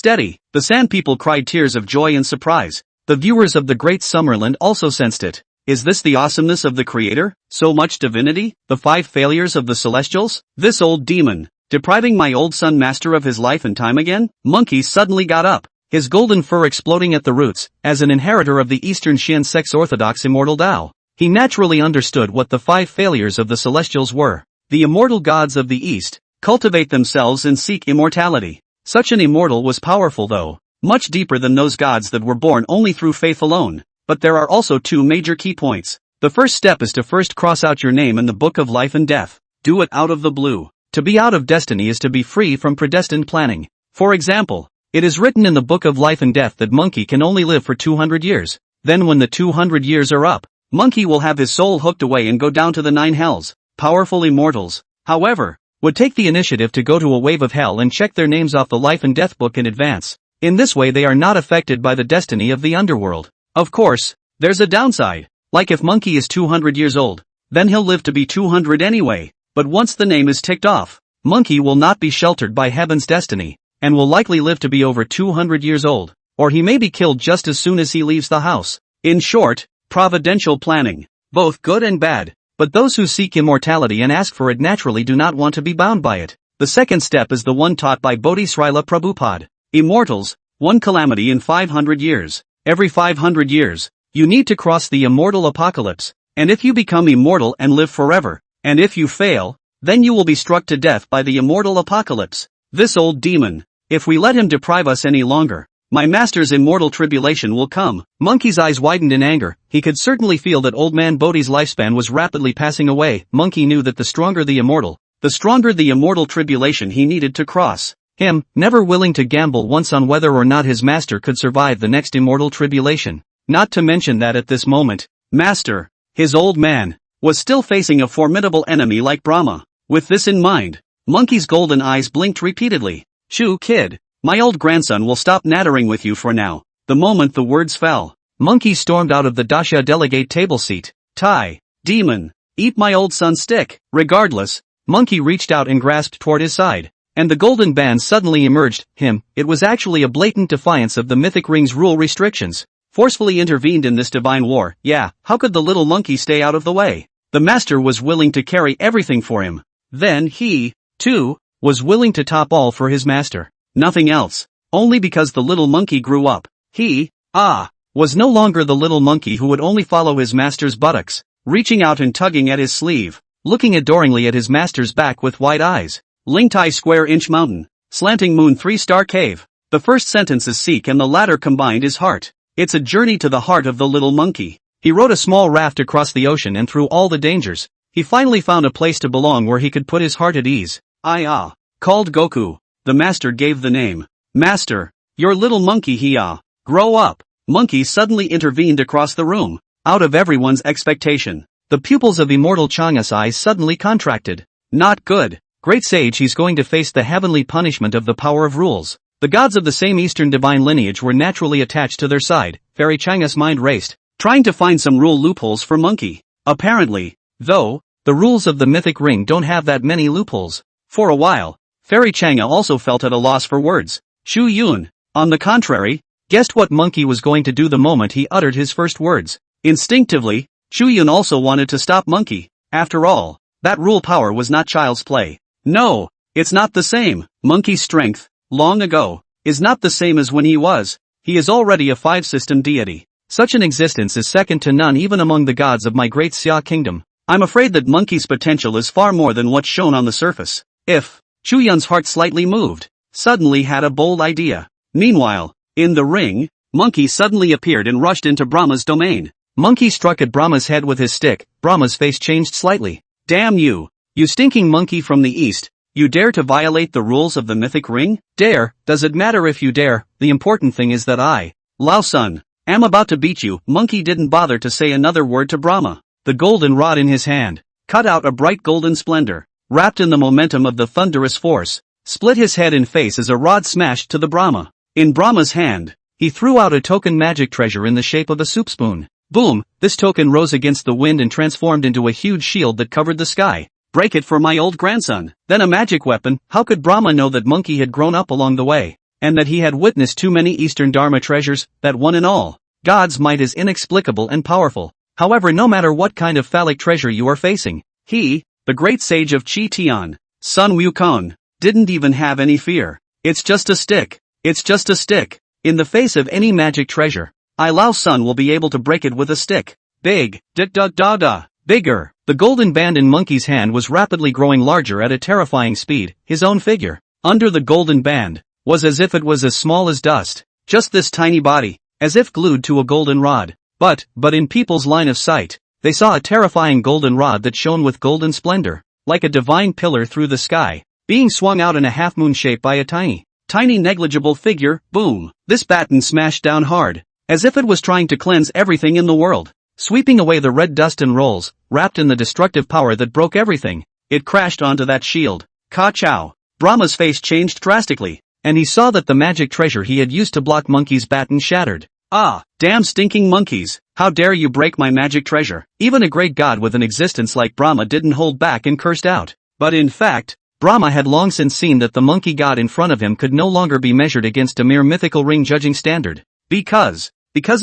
The sand people cried tears of joy and surprise. The viewers of the Great Summerland also sensed it. Is this the awesomeness of the Creator? So much divinity? The 5 failures of the Celestials? This old demon, depriving my old son master of his life and time again? Monkey suddenly got up, his golden fur exploding at the roots. As an inheritor of the Eastern Xian Sect's orthodox immortal Tao, he naturally understood what the 5 failures of the Celestials were. The immortal gods of the East cultivate themselves and seek immortality. Such an immortal was powerful though, much deeper than those gods that were born only through faith alone. But there are also 2 major key points. The first step is to first cross out your name in the book of life and death. do it out of the blue. To be out of destiny is to be free from predestined planning. For example, it is written in the Book of Life and Death that monkey can only live for 200 years. Then when the 200 years are up, monkey will have his soul hooked away and go down to the 9 hells. Powerful immortals, however, would take the initiative to go to a wave of hell and check their names off the life and death book in advance. In this way they are not affected by the destiny of the underworld. Of course, there's a downside. Like if monkey is 200 years old, then he'll live to be 200 anyway. But once the name is ticked off, monkey will not be sheltered by heaven's destiny, and will likely live to be over 200 years old, or he may be killed just as soon as he leaves the house. In short, providential planning, both good and bad, but those who seek immortality and ask for it naturally do not want to be bound by it. The second step is the one taught by Bodhisrila Prabhupada. Immortals, one calamity in 500 years. Every 500 years, you need to cross the immortal apocalypse, and if you become immortal and live forever, and if you fail, then you will be struck to death by the immortal apocalypse. This old demon, if we let him deprive us any longer, my master's immortal tribulation will come. Monkey's eyes widened in anger. He could certainly feel that old man Bodhi's lifespan was rapidly passing away. Monkey knew that the stronger the immortal tribulation he needed to cross. Him, never willing to gamble once on whether or not his master could survive the next immortal tribulation. Not to mention that at this moment, master, his old man, was still facing a formidable enemy like Brahma. With this in mind, Monkey's golden eyes blinked repeatedly. Chu kid, my old grandson will stop nattering with you for now. The moment the words fell, Monkey stormed out of the Dasha delegate table seat. Tai, demon, eat my old son's stick. Regardless, Monkey reached out and grasped toward his side, and the golden band suddenly emerged. It was actually a blatant defiance of the mythic ring's rule restrictions. Forcefully intervened in this divine war. Yeah, how could the little monkey stay out of the way? The master was willing to carry everything for him. Then he, too, was willing to top all for his master. Nothing else. Only because the little monkey grew up. He, was no longer the little monkey who would only follow his master's buttocks, reaching out and tugging at his sleeve, looking adoringly at his master's back with wide eyes. Lingtai square inch mountain, slanting moon 3-star cave. The first sentence is seek and the latter combined is heart. It's a journey to the heart of the little monkey. He rode a small raft across the ocean and through all the dangers, he finally found a place to belong where he could put his heart at ease. Called Goku. The master gave the name. Master, your little monkey grow up. Monkey suddenly intervened across the room. Out of everyone's expectation, the pupils of immortal Changa's eyes suddenly contracted. Not good. Great sage, he's going to face the heavenly punishment of the power of rules. The gods of the same Eastern divine lineage were naturally attached to their side. Fairy Changa's mind raced, trying to find some rule loopholes for Monkey. Apparently, though, the rules of the mythic ring don't have that many loopholes. For a while, Fairy Changa also felt at a loss for words. Chu Yun, on the contrary, guessed what Monkey was going to do the moment he uttered his first words. Instinctively, Chu Yun also wanted to stop Monkey. After all, that rule power was not child's play. No, it's not the same. Monkey's strength, long ago, is not the same as when he is already a 5-system deity. Such an existence is second to none even among the gods of my great Xia kingdom. I'm afraid that Monkey's potential is far more than what's shown on the surface. If Chu Yun's heart slightly moved, suddenly had a bold idea. Meanwhile, in the ring, Monkey suddenly appeared and rushed into Brahma's domain. Monkey struck at Brahma's head with his stick. Brahma's face changed slightly. Damn you! You stinking monkey from the east! You dare to violate the rules of the mythic ring? Dare? Does it matter if you dare? The important thing is that I, Lao Sun, am about to beat you. Monkey didn't bother to say another word to Brahma. The golden rod in his hand cut out a bright golden splendor, wrapped in the momentum of the thunderous force, split his head and face as a rod smashed to the Brahma. In Brahma's hand, he threw out a token magic treasure in the shape of a soup spoon. Boom! This token rose against the wind and transformed into a huge shield that covered the sky. Break it for my old grandson. Then a magic weapon. How could Brahma know that Monkey had grown up along the way, and that he had witnessed too many Eastern Dharma treasures? That one and all, God's might is inexplicable and powerful. However, no matter what kind of phallic treasure you are facing, he, the great sage of Chi Tian, Sun Wukong, didn't even have any fear. It's just a stick. It's just a stick. In the face of any magic treasure, I Lao Sun will be able to break it with a stick. Big, bigger. The golden band in Monkey's hand was rapidly growing larger at a terrifying speed. His own figure, under the golden band, was as if it was as small as dust. Just this tiny body, as if glued to a golden rod. But in people's line of sight, they saw a terrifying golden rod that shone with golden splendor. like a divine pillar through the sky, being swung out in a half-moon shape by a tiny negligible figure. Boom! This baton smashed down hard, as if it was trying to cleanse everything in the world. Sweeping away the red dust and rolls, wrapped in the destructive power that broke everything, it crashed onto that shield. Ka-chow! Brahma's face changed drastically, and he saw that the magic treasure he had used to block Monkey's baton shattered. Ah, damn stinking monkeys, how dare you break my magic treasure? Even a great god with an existence like Brahma didn't hold back and cursed out. But in fact, Brahma had long since seen that the monkey god in front of him could no longer be measured against a mere mythical ring judging standard. Because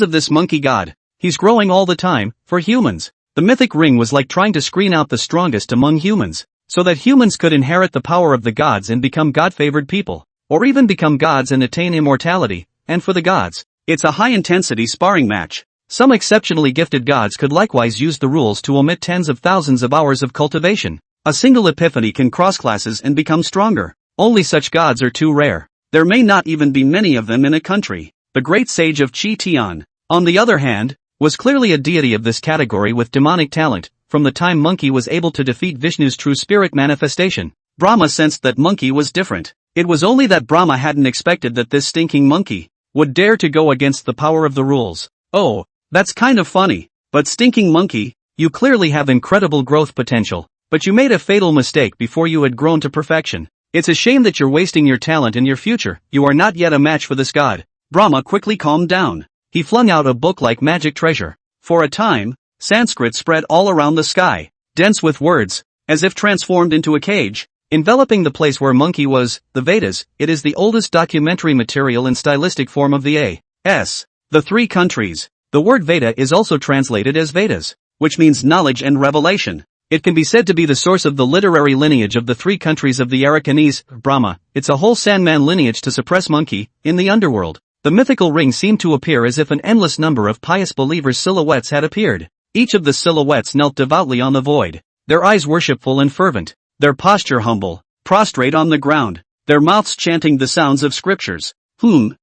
of this monkey god, he's growing all the time. For humans, the mythic ring was like trying to screen out the strongest among humans, so that humans could inherit the power of the gods and become god-favored people, or even become gods and attain immortality. And for the gods, it's a high-intensity sparring match. Some exceptionally gifted gods could likewise use the rules to omit tens of thousands of hours of cultivation. A single epiphany can cross classes and become stronger. Only such gods are too rare. There may not even be many of them in a country. The great sage of Chi-Tian, on the other hand, was clearly a deity of this category with demonic talent. From the time Monkey was able to defeat Vishnu's true spirit manifestation, Brahma sensed that Monkey was different. It was only that Brahma hadn't expected that this stinking monkey would dare to go against the power of the rules. Oh, that's kind of funny. But stinking monkey, you clearly have incredible growth potential. But you made a fatal mistake before you had grown to perfection. It's a shame that you're wasting your talent and your future. You are not yet a match for this god. Brahma quickly calmed down. He flung out a book like magic treasure. For a time, Sanskrit spread all around the sky, dense with words, as if transformed into a cage, enveloping the place where Monkey was. The Vedas. It is the oldest documentary material and stylistic form of the A.S. The three countries. The word Veda is also translated as Vedas, which means knowledge and revelation. It can be said to be the source of the literary lineage of the three countries of the Arakanese. Brahma, it's a whole Sandman lineage to suppress Monkey. In the underworld, the mythical ring seemed to appear as if an endless number of pious believers' silhouettes had appeared. Each of the silhouettes knelt devoutly on the void, their eyes worshipful and fervent, their posture humble, prostrate on the ground, their mouths chanting the sounds of scriptures.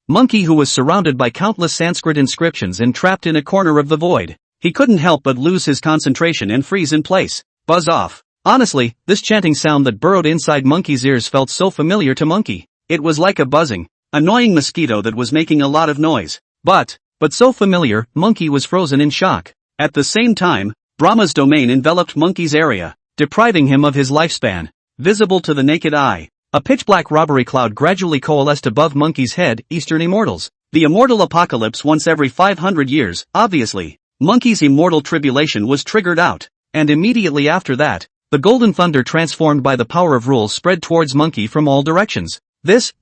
Monkey, who was surrounded by countless Sanskrit inscriptions and trapped in a corner of the void, he couldn't help but lose his concentration and freeze in place. Buzz off. Honestly, this chanting sound that burrowed inside Monkey's ears felt so familiar to Monkey. It was like a buzzing, annoying mosquito that was making a lot of noise. But so familiar, Monkey was frozen in shock. At the same time, Brahma's domain enveloped Monkey's area, depriving him of his lifespan. Visible to the naked eye, a pitch-black robbery cloud gradually coalesced above Monkey's head. Eastern Immortals. The immortal apocalypse once every 500 years, obviously. Monkey's immortal tribulation was triggered out. And immediately after that, the golden thunder transformed by the power of rules spread towards Monkey from all directions.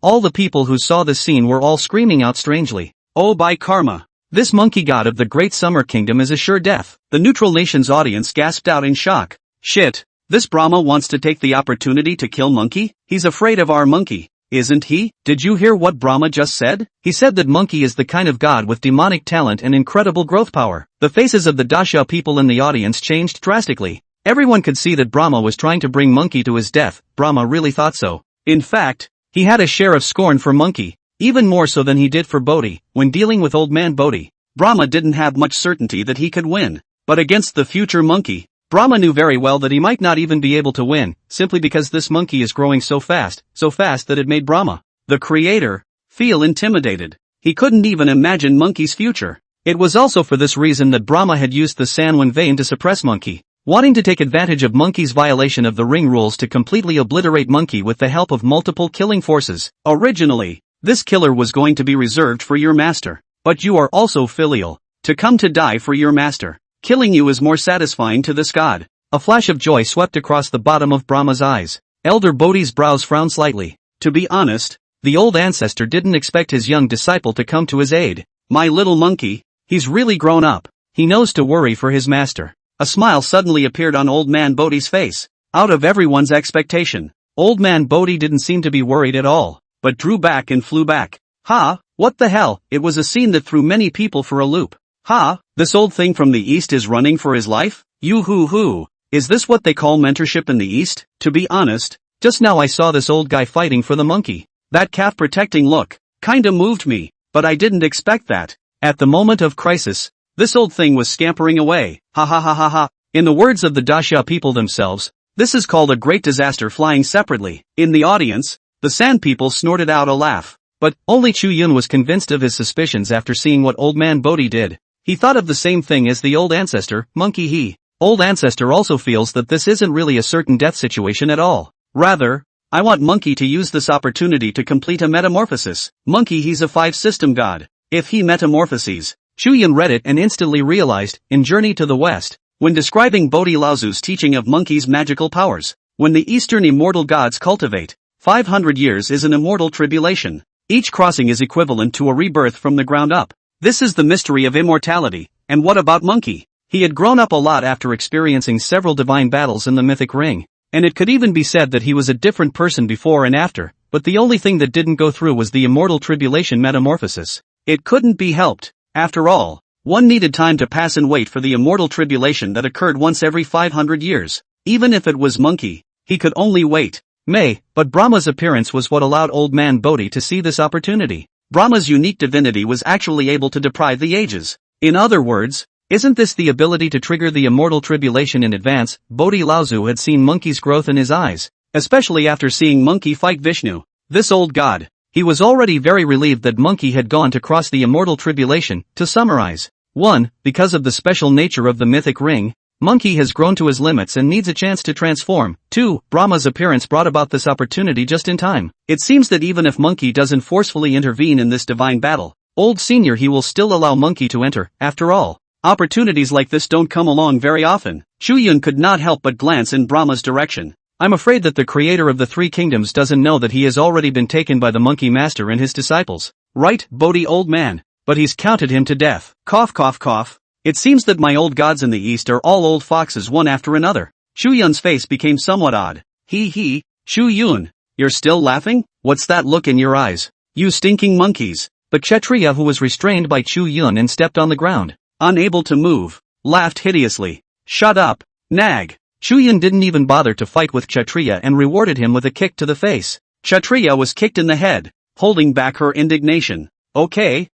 All the people who saw this scene were all screaming out strangely. Oh, by karma! This monkey god of the great summer kingdom is a sure death. The neutral nation's audience gasped out in shock. Shit, this Brahma wants to take the opportunity to kill Monkey? He's afraid of our monkey, isn't he? Did you hear what Brahma just said? He said that Monkey is the kind of god with demonic talent and incredible growth power. The faces of the Dasha people in the audience changed drastically. Everyone could see that Brahma was trying to bring Monkey to his death. Brahma really thought so. In fact, he had a share of scorn for Monkey, even more so than he did for Bodhi. When dealing with old man Bodhi, Brahma didn't have much certainty that he could win. But against the future monkey, Brahma knew very well that he might not even be able to win, simply because this monkey is growing so fast that it made Brahma, the creator, feel intimidated. He couldn't even imagine Monkey's future. It was also for this reason that Brahma had used the Sanwan vein to suppress Monkey, wanting to take advantage of Monkey's violation of the ring rules to completely obliterate Monkey with the help of multiple killing forces. Originally, this killer was going to be reserved for your master, but you are also filial, to come to die for your master. Killing you is more satisfying to this god. A flash of joy swept across the bottom of Brahma's eyes. Elder Bodhi's brows frowned slightly. To be honest, the old ancestor didn't expect his young disciple to come to his aid. My little monkey, he's really grown up. He knows to worry for his master. A smile suddenly appeared on old man Bodhi's face. Out of everyone's expectation, old man Bodhi didn't seem to be worried at all, but drew back and flew back. Ha, what the hell? It was a scene that threw many people for a loop. Ha, this old thing from the East is running for his life? Yoo-hoo-hoo. Is this what they call mentorship in the East? To be honest, just now I saw this old guy fighting for the monkey. That calf-protecting look kinda moved me, but I didn't expect that. At the moment of crisis, this old thing was scampering away. Ha ha ha ha ha. In the words of the Dasha people themselves, This is called a great disaster flying separately. In the audience, the sand people snorted out a laugh. But, only Chu Yun was convinced of his suspicions after seeing what old man Bodhi did. He thought of the same thing as the old ancestor, Monkey He. Old ancestor also feels that this isn't really a certain death situation at all. Rather, I want Monkey to use this opportunity to complete a metamorphosis. Monkey He's a 5-system god. If he metamorphoses, Chu Yun read it and instantly realized, in Journey to the West, when describing Bodhi Laozu's teaching of monkeys' magical powers, when the Eastern immortal gods cultivate, 500 years is an immortal tribulation. Each crossing is equivalent to a rebirth from the ground up. This is the mystery of immortality. And what about Monkey? He had grown up a lot after experiencing several divine battles in the mythic ring. And it could even be said that he was a different person before and after, but the only thing that didn't go through was the immortal tribulation metamorphosis. It couldn't be helped. After all, one needed time to pass and wait for the immortal tribulation that occurred once every 500 years. Even if it was Monkey, he could only wait. But Brahma's appearance was what allowed old man Bodhi to see this opportunity. Brahma's unique divinity was actually able to deprive the ages. In other words, isn't this the ability to trigger the immortal tribulation in advance? Bodhi Laozu had seen Monkey's growth in his eyes, especially after seeing Monkey fight Vishnu. This old god. He was already very relieved that Monkey had gone to cross the immortal tribulation. To summarize, 1. Because of the special nature of the mythic ring, Monkey has grown to his limits and needs a chance to transform. 2. Brahma's appearance brought about this opportunity just in time. It seems that even if Monkey doesn't forcefully intervene in this divine battle, old senior he will still allow Monkey to enter. After all, opportunities like this don't come along very often. Chu Yun could not help but glance in Brahma's direction. I'm afraid that the creator of the three kingdoms doesn't know that he has already been taken by the monkey master and his disciples. Right, Bodhi old man, but he's counted him to death. Cough cough cough. It seems that my old gods in the east are all old foxes one after another. Chu Yun's face became somewhat odd. Chu Yun, you're still laughing? What's that look in your eyes? You stinking monkeys. But Kshatriya, who was restrained by Chu Yun and stepped on the ground, unable to move, laughed hideously. Shut up, nag. Chu Yun didn't even bother to fight with Kshatriya and rewarded him with a kick to the face. Kshatriya was kicked in the head, holding back her indignation. Okay.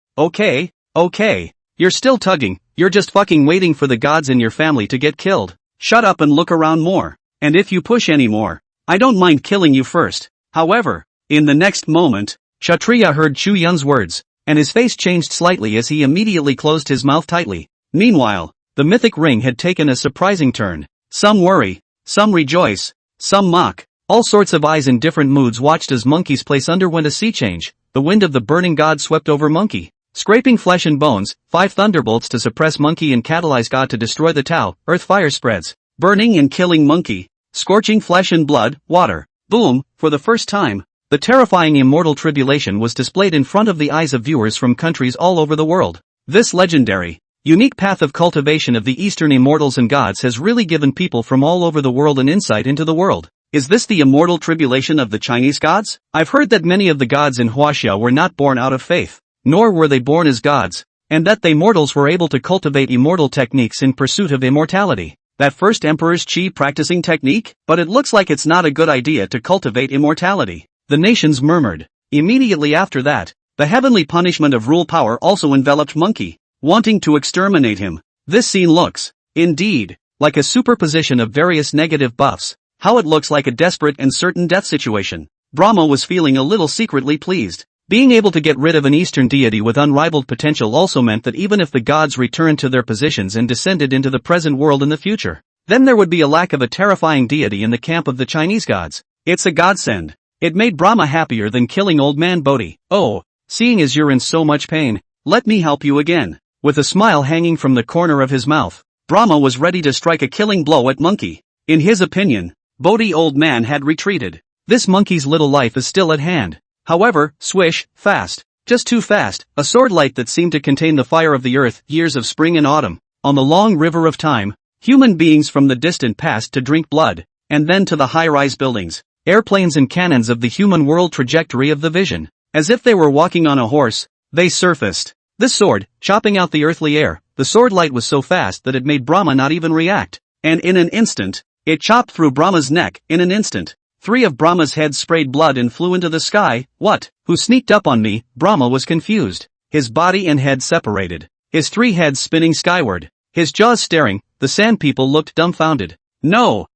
You're still tugging, you're just fucking waiting for the gods in your family to get killed. Shut up and look around more. And if you push any more, I don't mind killing you first. However, in the next moment, Kshatriya heard Chu Yun's words, and his face changed slightly as he immediately closed his mouth tightly. Meanwhile, the mythic ring had taken a surprising turn. Some worry, some rejoice, some mock. All sorts of eyes in different moods watched as Monkey's place underwent a sea change. The wind of the burning god swept over Monkey, scraping flesh and bones. 5 thunderbolts to suppress Monkey and catalyze god to destroy the Tao. Earth fire spreads, burning and killing Monkey, scorching flesh and blood. Water. Boom. For the first time, the terrifying immortal tribulation was displayed in front of the eyes of viewers from countries all over the world. This legendary, unique path of cultivation of the Eastern immortals and gods has really given people from all over the world an insight into the world. Is this the immortal tribulation of the Chinese gods? I've heard that many of the gods in Huaxia were not born out of faith, nor were they born as gods, and that they mortals were able to cultivate immortal techniques in pursuit of immortality. That first emperor's qi practicing technique? But it looks like it's not a good idea to cultivate immortality. The nations murmured. Immediately after that, the heavenly punishment of rule power also enveloped Monkey, wanting to exterminate him. This scene looks, indeed, like a superposition of various negative buffs. How it looks like a desperate and certain death situation. Brahma was feeling a little secretly pleased. Being able to get rid of an Eastern deity with unrivaled potential also meant that even if the gods returned to their positions and descended into the present world in the future, then there would be a lack of a terrifying deity in the camp of the Chinese gods. It's a godsend. It made Brahma happier than killing old man Bodhi. Oh, seeing as you're in so much pain, let me help you again. With a smile hanging from the corner of his mouth, Brahma was ready to strike a killing blow at Monkey. In his opinion, Bodhi old man had retreated. This monkey's little life is still at hand. However, swish, fast, just too fast, a sword light that seemed to contain the fire of the earth, years of spring and autumn, on the long river of time, human beings from the distant past to drink blood, and then to the high-rise buildings, airplanes and cannons of the human world trajectory of the vision. As if they were walking on a horse, they surfaced. This sword, chopping out the earthly air, the sword light was so fast that it made Brahma not even react, and in an instant, it chopped through Brahma's neck. In an instant, 3 of Brahma's heads sprayed blood and flew into the sky. What? Who sneaked up on me? Brahma was confused. His body and head separated, his 3 heads spinning skyward, his jaws staring. The sand people looked dumbfounded. No,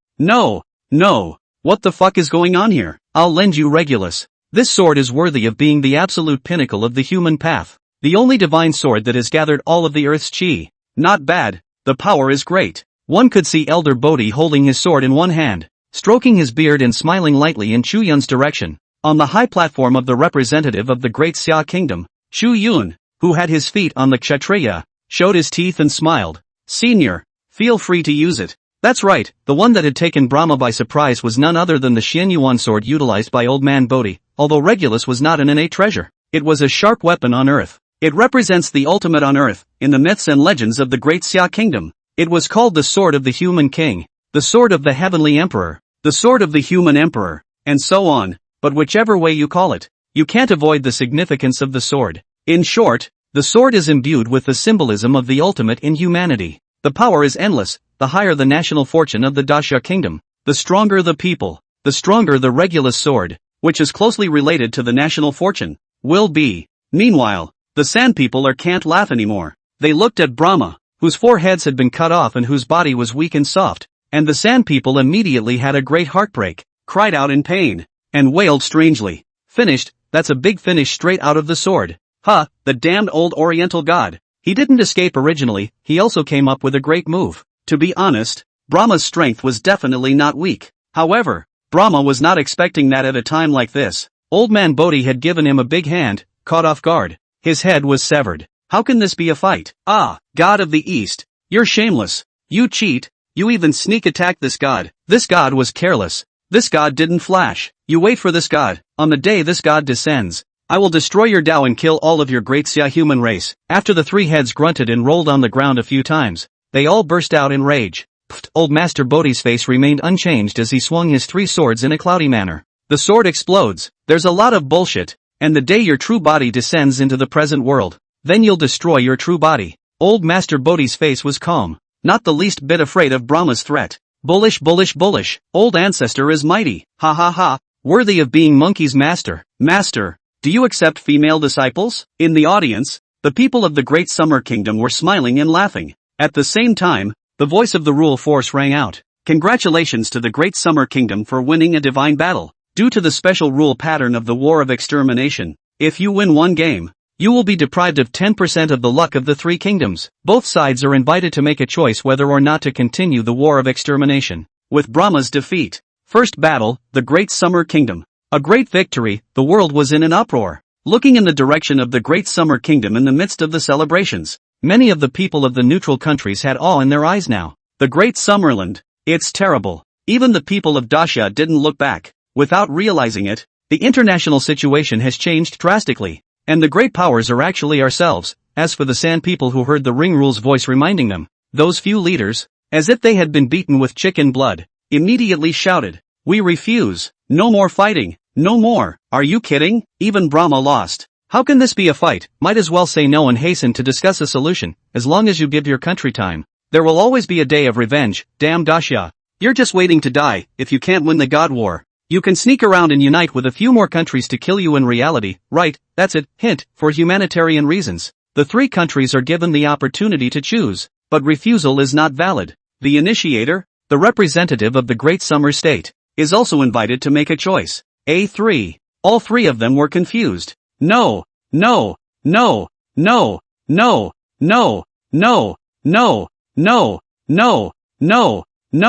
No. What the fuck is going on here? I'll lend you Regulus. This sword is worthy of being the absolute pinnacle of the human path. The only divine sword that has gathered all of the earth's chi. Not bad. The power is great. One could see Elder Bodhi holding his sword in one hand, stroking his beard and smiling lightly in Chu Yun's direction. On the high platform of the representative of the great Xia kingdom, Chu Yun, who had his feet on the Kshatriya, showed his teeth and smiled. Senior, feel free to use it. That's right, the one that had taken Brahma by surprise was none other than the Xian Yuan sword utilized by Old Man Bodhi. Although Regulus was not an innate treasure, it was a sharp weapon on earth. It represents the ultimate on earth, in the myths and legends of the great Xia kingdom. It was called the sword of the human king, the sword of the heavenly emperor, the sword of the human emperor, and so on, but whichever way you call it, you can't avoid the significance of the sword. In short, the sword is imbued with the symbolism of the ultimate in humanity. The power is endless. The higher the national fortune of the Daxia kingdom, the stronger the people, the stronger the Regulus sword, which is closely related to the national fortune, will be. Meanwhile, the Sand people can't laugh anymore. They looked at Brahma, whose four heads had been cut off and whose body was weak and soft, and the Sand people immediately had a great heartbreak, cried out in pain, and wailed strangely. Finished, that's a big finish straight out of the sword. Ha, the damned old Oriental god. He didn't escape originally, he also came up with a great move. To be honest, Brahma's strength was definitely not weak. However, Brahma was not expecting that at a time like this. Old Man Bodhi had given him a big hand, caught off guard. His head was severed. How can this be a fight? Ah, God of the East, you're shameless. You cheat, you even sneak attack this god. This god was careless. This god didn't flash. You wait for this god. On the day this god descends, I will destroy your Tao and kill all of your great Xia human race. After the three heads grunted and rolled on the ground a few times, they all burst out in rage. Pfft, old Master Bodhi's face remained unchanged as he swung his three swords in a cloudy manner. The sword explodes. There's a lot of bullshit. And the day your true body descends into the present world, then you'll destroy your true body. Old Master Bodhi's face was calm, not the least bit afraid of Brahma's threat. Bullish, bullish, bullish. Old ancestor is mighty. Ha ha ha. Worthy of being monkey's master. Master, do you accept female disciples? In the audience, the people of the Great Summer Kingdom were smiling and laughing. At the same time, the voice of the rule force rang out. Congratulations to the Great Summer Kingdom for winning a divine battle. Due to the special rule pattern of the War of Extermination, if you win one game, you will be deprived of 10% of the luck of the three kingdoms. Both sides are invited to make a choice whether or not to continue the War of Extermination. With Brahma's defeat, first battle, the Great Summer Kingdom. A great victory, the world was in an uproar. Looking in the direction of the Great Summer Kingdom in the midst of the celebrations, many of the people of the neutral countries had awe in their eyes now. The Great Summerland, it's terrible. Even the people of Daxia didn't look back. Without realizing it, the international situation has changed drastically, and the great powers are actually ourselves. As for the Sand people who heard the Ring Rule's voice reminding them, those few leaders, as if they had been beaten with chicken blood, immediately shouted, "We refuse, no more fighting, no more." Are you kidding? Even Brahma lost. How can this be a fight? Might as well say no and hasten to discuss a solution. As long as you give your country time, there will always be a day of revenge. Damn Daxia. You're just waiting to die. If you can't win the God War, you can sneak around and unite with a few more countries to kill you in reality. Right, that's it. Hint, for humanitarian reasons. The three countries are given the opportunity to choose, but refusal is not valid. The initiator, the representative of the Great Summer State, is also invited to make a choice. A3. All three of them were confused. No, no, no, no, no, no, no, no, no, no, no, no,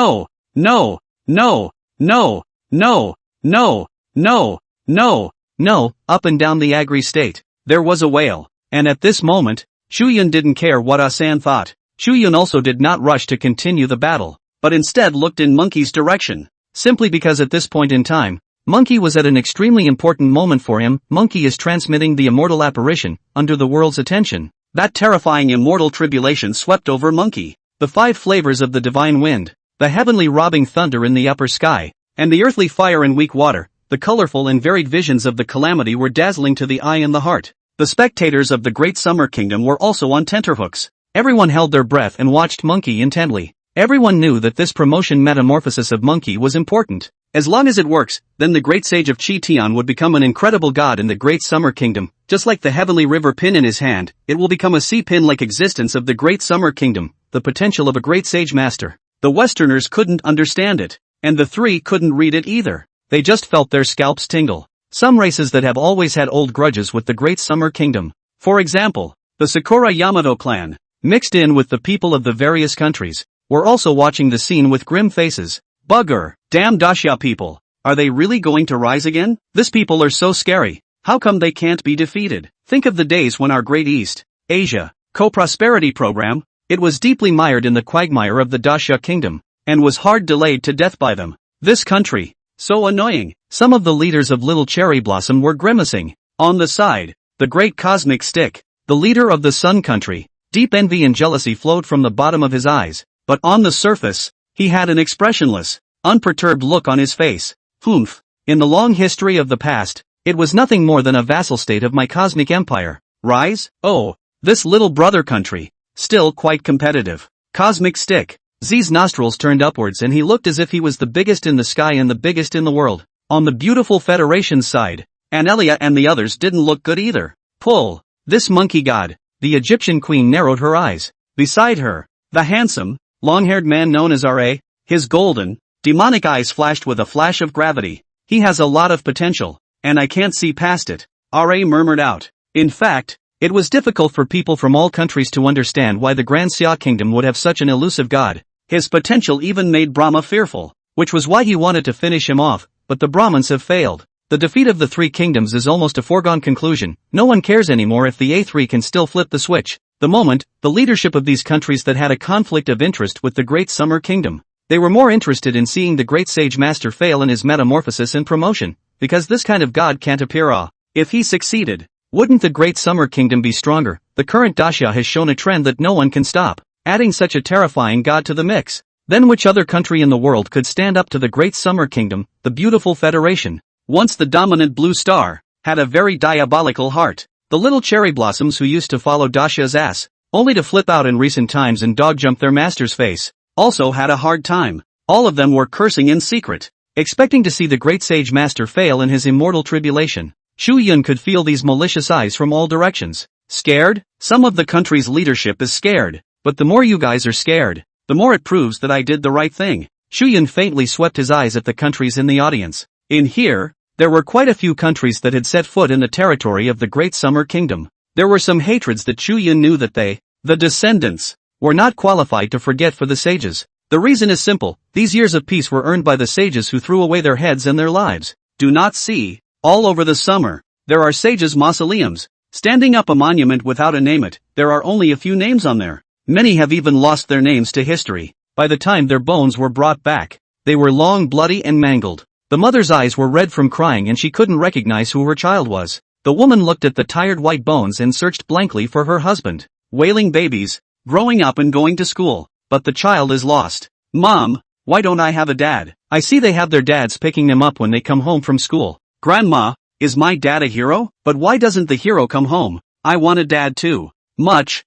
no, no, no, no, no, no, no, no, up and down the Agri state, there was a wail. And at this moment, Chu Yun didn't care what Asan thought. Chu Yun also did not rush to continue the battle, but instead looked in Monkey's direction. Simply because at this point in time, Monkey was at an extremely important moment for him. Monkey is transmitting the immortal apparition, under the world's attention. That terrifying immortal tribulation swept over Monkey. The 5 flavors of the divine wind, the heavenly robbing thunder in the upper sky, and the earthly fire and weak water, the colorful and varied visions of the calamity were dazzling to the eye and the heart. The spectators of the Great Summer Kingdom were also on tenterhooks. Everyone held their breath and watched Monkey intently. Everyone knew that this promotion metamorphosis of Monkey was important. As long as it works, then the great sage of Chi Tian would become an incredible god in the Great Summer Kingdom. Just like the heavenly river pin in his hand, it will become a sea pin-like existence of the Great Summer Kingdom, the potential of a great sage master. The Westerners couldn't understand it. And the three couldn't read it either. They just felt their scalps tingle. Some races that have always had old grudges with the Great Summer Kingdom. For example, the Sakura Yamato clan, mixed in with the people of the various countries, were also watching the scene with grim faces. Bugger, damn Dacia people. Are they really going to rise again? These people are so scary. How come they can't be defeated? Think of the days when our Great East Asia co-prosperity program, it was deeply mired in the quagmire of the Dacia kingdom, and was hard delayed to death by them. This country, so annoying. Some of the leaders of Little Cherry Blossom were grimacing. On the side, the great cosmic stick, the leader of the Sun country, deep envy and jealousy flowed from the bottom of his eyes, but on the surface, he had an expressionless, unperturbed look on his face. Humph. In the long history of the past, it was nothing more than a vassal state of my cosmic empire. Rise? Oh, this little brother country, still quite competitive. Cosmic stick. Z's nostrils turned upwards and he looked as if he was the biggest in the sky and the biggest in the world. On the beautiful Federation's side, Anelia and the others didn't look good either. Pull. This monkey god. The Egyptian queen narrowed her eyes. Beside her, the handsome, long-haired man known as R.A., his golden, demonic eyes flashed with a flash of gravity. He has a lot of potential, and I can't see past it, R.A. murmured out. In fact, it was difficult for people from all countries to understand why the Grand Xia kingdom would have such an elusive god. His potential even made Brahma fearful, which was why he wanted to finish him off, but the Brahmins have failed. The defeat of the three kingdoms is almost a foregone conclusion. No one cares anymore if the A3 can still flip the switch. The moment, the leadership of these countries that had a conflict of interest with the Great Summer Kingdom. They were more interested in seeing the great sage master fail in his metamorphosis and promotion, because this kind of god can't appear. If he succeeded, wouldn't the Great Summer Kingdom be stronger? The current Dacia has shown a trend that no one can stop, adding such a terrifying god to the mix. Then which other country in the world could stand up to the Great Summer Kingdom, the beautiful Federation? Once the dominant blue star, had a very diabolical heart. The little cherry blossoms who used to follow Dacia's ass, only to flip out in recent times and dog jump their master's face, also had a hard time. All of them were cursing in secret, expecting to see the great sage master fail in his immortal tribulation. Chu Yun could feel these malicious eyes from all directions. Scared? Some of the country's leadership is scared, but the more you guys are scared, the more it proves that I did the right thing. Chu Yun faintly swept his eyes at the countries in the audience. In here, there were quite a few countries that had set foot in the territory of the Great Summer Kingdom. There were some hatreds that Chu Yun knew that they, the descendants, were not qualified to forget for the sages. The reason is simple, these years of peace were earned by the sages who threw away their heads and their lives. Do not see, all over the summer, there are sages' mausoleums, standing up a monument without a name it, there are only a few names on there. Many have even lost their names to history. By the time their bones were brought back, they were long, bloody and mangled. The mother's eyes were red from crying and she couldn't recognize who her child was. The woman looked at the tired white bones and searched blankly for her husband. Wailing babies, growing up and going to school, but the child is lost. Mom, why don't I have a dad? I see they have their dads picking them up when they come home from school. Grandma, is my dad a hero? But why doesn't the hero come home? I want a dad too. Much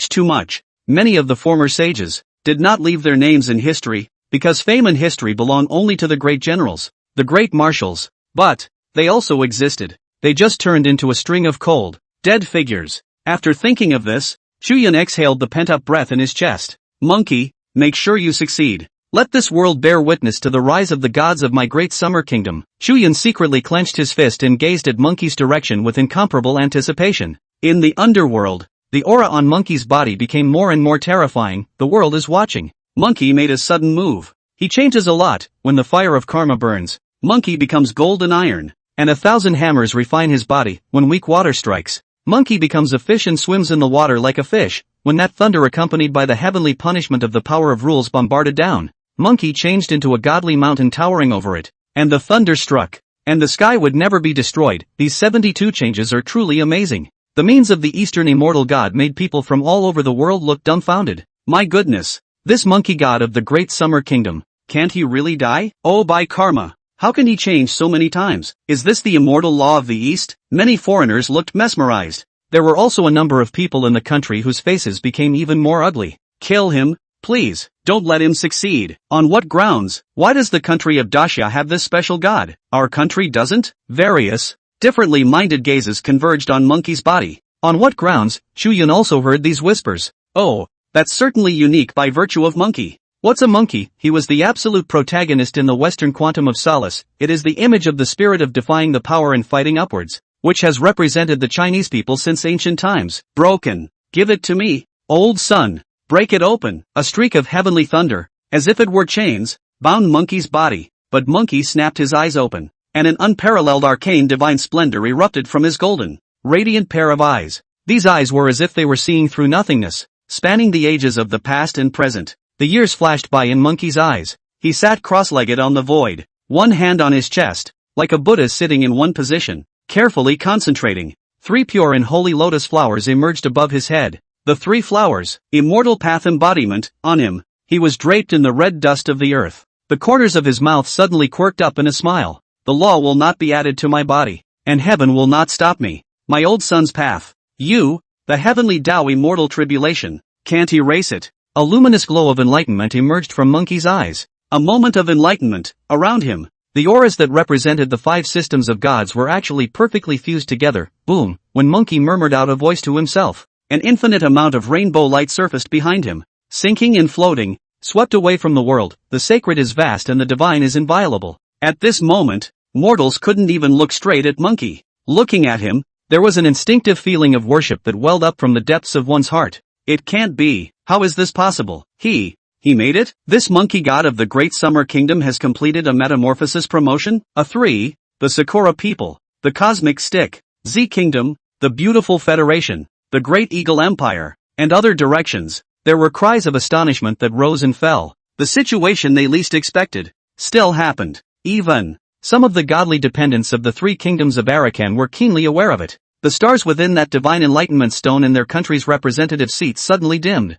too much. Many of the former sages did not leave their names in history, because fame and history belong only to the great generals, the great marshals, but they also existed. They just turned into a string of cold, dead figures. After thinking of this, Chu Yun exhaled the pent-up breath in his chest. Monkey, make sure you succeed. Let this world bear witness to the rise of the gods of my great summer kingdom. Chu Yun secretly clenched his fist and gazed at Monkey's direction with incomparable anticipation. In the underworld, the aura on Monkey's body became more and more terrifying. The world is watching. Monkey made a sudden move. He changes a lot. When the fire of karma burns, Monkey becomes gold and iron, and 1,000 hammers refine his body. When weak water strikes, Monkey becomes a fish and swims in the water like a fish. When that thunder accompanied by the heavenly punishment of the power of rules bombarded down, Monkey changed into a godly mountain towering over it, and the thunder struck, and the sky would never be destroyed. These 72 changes are truly amazing. The means of the Eastern immortal god made people from all over the world look dumbfounded. My goodness, this monkey god of the great summer kingdom, can't he really die? Oh, by karma, how can he change so many times? Is this the immortal law of the East? Many foreigners looked mesmerized. There were also a number of people in the country whose faces became even more ugly. Kill him, please, don't let him succeed. On what grounds? Why does the country of Dacia have this special god? Our country doesn't? Various, differently minded gazes converged on Monkey's body. On what grounds? Chu Yun also heard these whispers. Oh, that's certainly unique by virtue of Monkey. What's a monkey? He was the absolute protagonist in the Western Quantum of Solace. It is the image of the spirit of defying the power and fighting upwards, which has represented the Chinese people since ancient times. Broken. Give it to me, old son. Break it open. A streak of heavenly thunder, as if it were chains, bound Monkey's body, but Monkey snapped his eyes open, and an unparalleled arcane divine splendor erupted from his golden, radiant pair of eyes. These eyes were as if they were seeing through nothingness, spanning the ages of the past and present. The years flashed by in Monkey's eyes. He sat cross-legged on the void, one hand on his chest, like a Buddha sitting in one position, carefully concentrating. 3 pure and holy lotus flowers emerged above his head. The 3 flowers, immortal path embodiment, on him. He was draped in the red dust of the earth. The corners of his mouth suddenly quirked up in a smile. The law will not be added to my body, and heaven will not stop me. My old son's path. You, the heavenly Tao immortal tribulation, can't erase it. A luminous glow of enlightenment emerged from Monkey's eyes. A moment of enlightenment. Around him, the auras that represented the 5 systems of gods were actually perfectly fused together. Boom, when Monkey murmured out a voice to himself. An infinite amount of rainbow light surfaced behind him, sinking and floating, swept away from the world. The sacred is vast and the divine is inviolable. At this moment, mortals couldn't even look straight at Monkey. Looking at him, there was an instinctive feeling of worship that welled up from the depths of one's heart. It can't be. How is this possible? He made it? This monkey god of the great summer kingdom has completed a metamorphosis promotion? A 3, the Sakura people, the cosmic stick, Z kingdom, the beautiful federation, the great eagle empire, and other directions. There were cries of astonishment that rose and fell. The situation they least expected still happened. Even some of the godly dependents of the 3 kingdoms of Arakan were keenly aware of it. The stars within that divine enlightenment stone in their country's representative seats suddenly dimmed.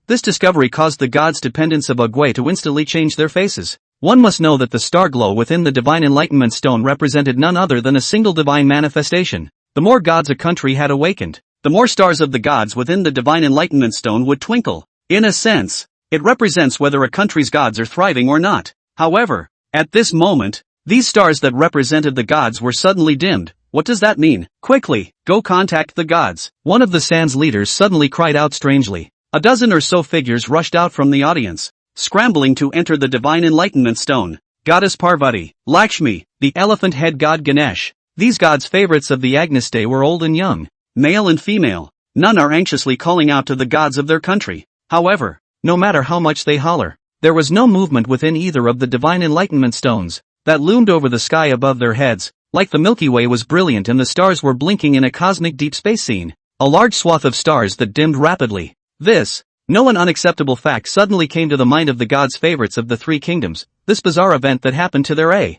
This discovery caused the gods' dependents of Agui to instantly change their faces. One must know that the star glow within the divine enlightenment stone represented none other than a single divine manifestation. The more gods a country had awakened, the more stars of the gods within the divine enlightenment stone would twinkle. In a sense, it represents whether a country's gods are thriving or not. However, at this moment, these stars that represented the gods were suddenly dimmed. What does that mean? Quickly, go contact the gods. One of the Sans leaders suddenly cried out strangely. A dozen or so figures rushed out from the audience, scrambling to enter the divine enlightenment stone. Goddess Parvati, Lakshmi, the elephant head god Ganesh. These gods' favorites of the Agniste were old and young, male and female. None are anxiously calling out to the gods of their country. However, no matter how much they holler, there was no movement within either of the divine enlightenment stones that loomed over the sky above their heads. Like the Milky Way was brilliant and the stars were blinking in a cosmic deep space scene. A large swath of stars that dimmed rapidly. This, no and unacceptable fact suddenly came to the mind of the gods' favorites of the 3 kingdoms. This bizarre event that happened to their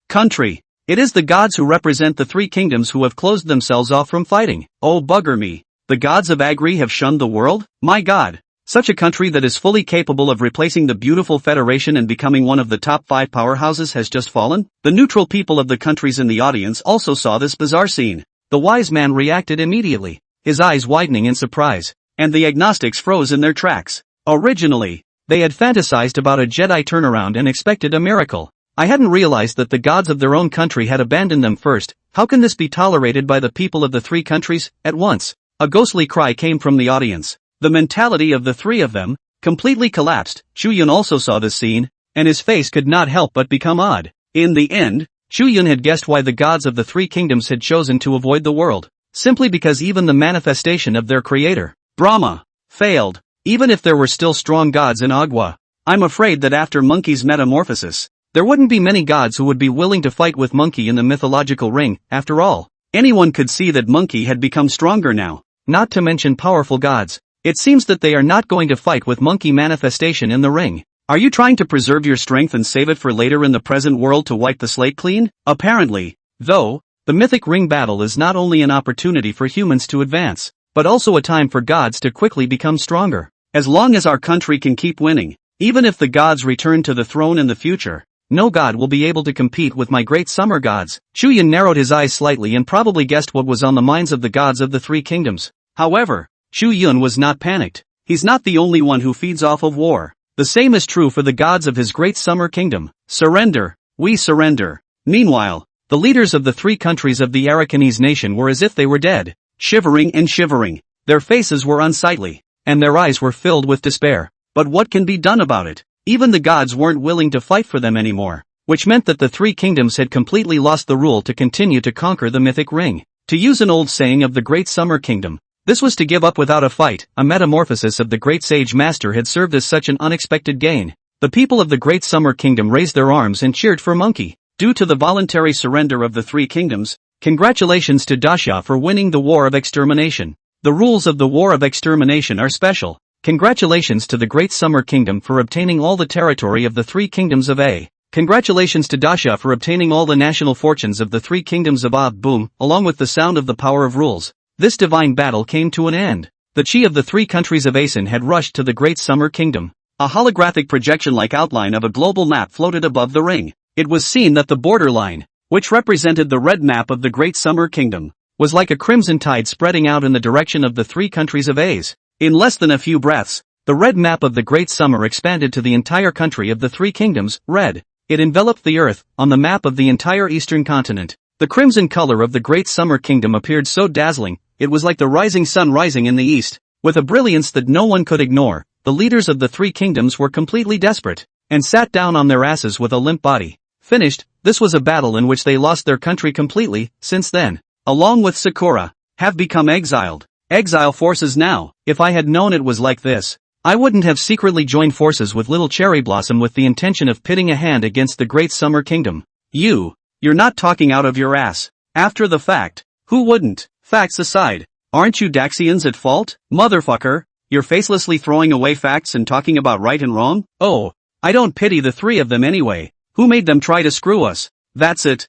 country. It is the gods who represent the 3 kingdoms who have closed themselves off from fighting. Oh bugger me. The gods of Agri have shunned the world? My god. Such a country that is fully capable of replacing the beautiful federation and becoming one of the top 5 powerhouses has just fallen? The neutral people of the countries in the audience also saw this bizarre scene. The wise man reacted immediately, his eyes widening in surprise, and the agnostics froze in their tracks. Originally, they had fantasized about a Jedi turnaround and expected a miracle. I hadn't realized that the gods of their own country had abandoned them first. How can this be tolerated by the people of the 3 countries? At once, a ghostly cry came from the audience. The mentality of the 3 of them completely collapsed. Chu Yun also saw this scene, and his face could not help but become odd. In the end, Chu Yun had guessed why the gods of the 3 kingdoms had chosen to avoid the world. Simply because even the manifestation of their creator, Brahma, failed. Even if there were still strong gods in Agua, I'm afraid that after Monkey's metamorphosis, there wouldn't be many gods who would be willing to fight with Monkey in the mythological ring. After all, anyone could see that Monkey had become stronger now, not to mention powerful gods. It seems that they are not going to fight with Monkey manifestation in the ring. Are you trying to preserve your strength and save it for later in the present world to wipe the slate clean? Apparently, though, the mythic ring battle is not only an opportunity for humans to advance, but also a time for gods to quickly become stronger. As long as our country can keep winning, even if the gods return to the throne in the future, no god will be able to compete with my great summer gods. Chu Yun narrowed his eyes slightly and probably guessed what was on the minds of the gods of the 3 kingdoms. However, Chu Yun was not panicked. He's not the only one who feeds off of war. The same is true for the gods of his great summer kingdom. Surrender. We surrender. Meanwhile, the leaders of the 3 countries of the Arakanese nation were as if they were dead. Shivering and shivering. Their faces were unsightly, and their eyes were filled with despair. But what can be done about it? Even the gods weren't willing to fight for them anymore, which meant that the three kingdoms had completely lost the rule to continue to conquer the mythic ring. To use an old saying of the Great Summer Kingdom, this was to give up without a fight. A metamorphosis of the great sage master had served as such an unexpected gain. The people of the Great Summer Kingdom raised their arms and cheered for Monkey. Due to the voluntary surrender of the three kingdoms, congratulations to Dasha for winning the War of Extermination. The rules of the War of Extermination are special. Congratulations to the Great Summer Kingdom for obtaining all the territory of the three kingdoms of A. Congratulations to Dasha for obtaining all the national fortunes of the three kingdoms of A. Boom, along with the sound of the power of rules. This divine battle came to an end. The chi of the three countries of ASEAN had rushed to the Great Summer Kingdom. A holographic projection-like outline of a global map floated above the ring. It was seen that the borderline, which represented the red map of the Great Summer Kingdom, was like a crimson tide spreading out in the direction of the three countries of ASE. In less than a few breaths, the red map of the Great Summer expanded to the entire country of the three kingdoms, red. It enveloped the earth, on the map of the entire eastern continent. The crimson color of the Great Summer Kingdom appeared so dazzling, it was like the rising sun rising in the east. With a brilliance that no one could ignore, the leaders of the three kingdoms were completely desperate, and sat down on their asses with a limp body. Finished, this was a battle in which they lost their country completely. Since then, along with Sakura, have become exiled. Exile forces now. If I had known it was like this, I wouldn't have secretly joined forces with Little Cherry Blossom with the intention of pitting a hand against the Great Summer Kingdom. You're not talking out of your ass. After the fact, who wouldn't? Facts aside, aren't you Daxians at fault? Motherfucker, you're facelessly throwing away facts and talking about right and wrong? Oh, I don't pity the three of them anyway. Who made them try to screw us? That's it.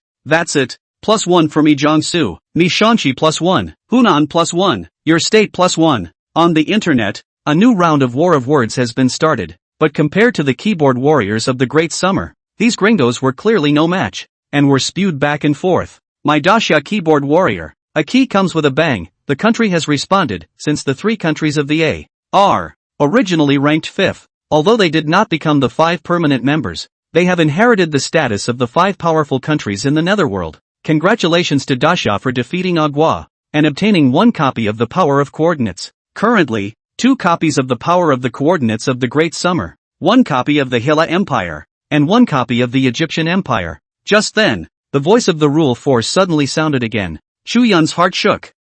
+1 for me Jiangsu, me Shanxi +1, Hunan +1, your state +1. On the internet, a new round of War of Words has been started, but compared to the keyboard warriors of the Great Summer, these gringos were clearly no match, and were spewed back and forth. My Dasha keyboard warrior, a key comes with a bang. The country has responded, since the three countries of the A are originally ranked 5th, although they did not become the 5 permanent members, they have inherited the status of the 5 powerful countries in the netherworld. Congratulations to Dasha for defeating Agri, and obtaining 1 copy of the power of coordinates. Currently, 2 copies of the power of the coordinates of the Great Summer, 1 copy of the Hilla Empire, and 1 copy of the Egyptian Empire. Just then, the voice of the rule force suddenly sounded again. Chu Yun's heart shook.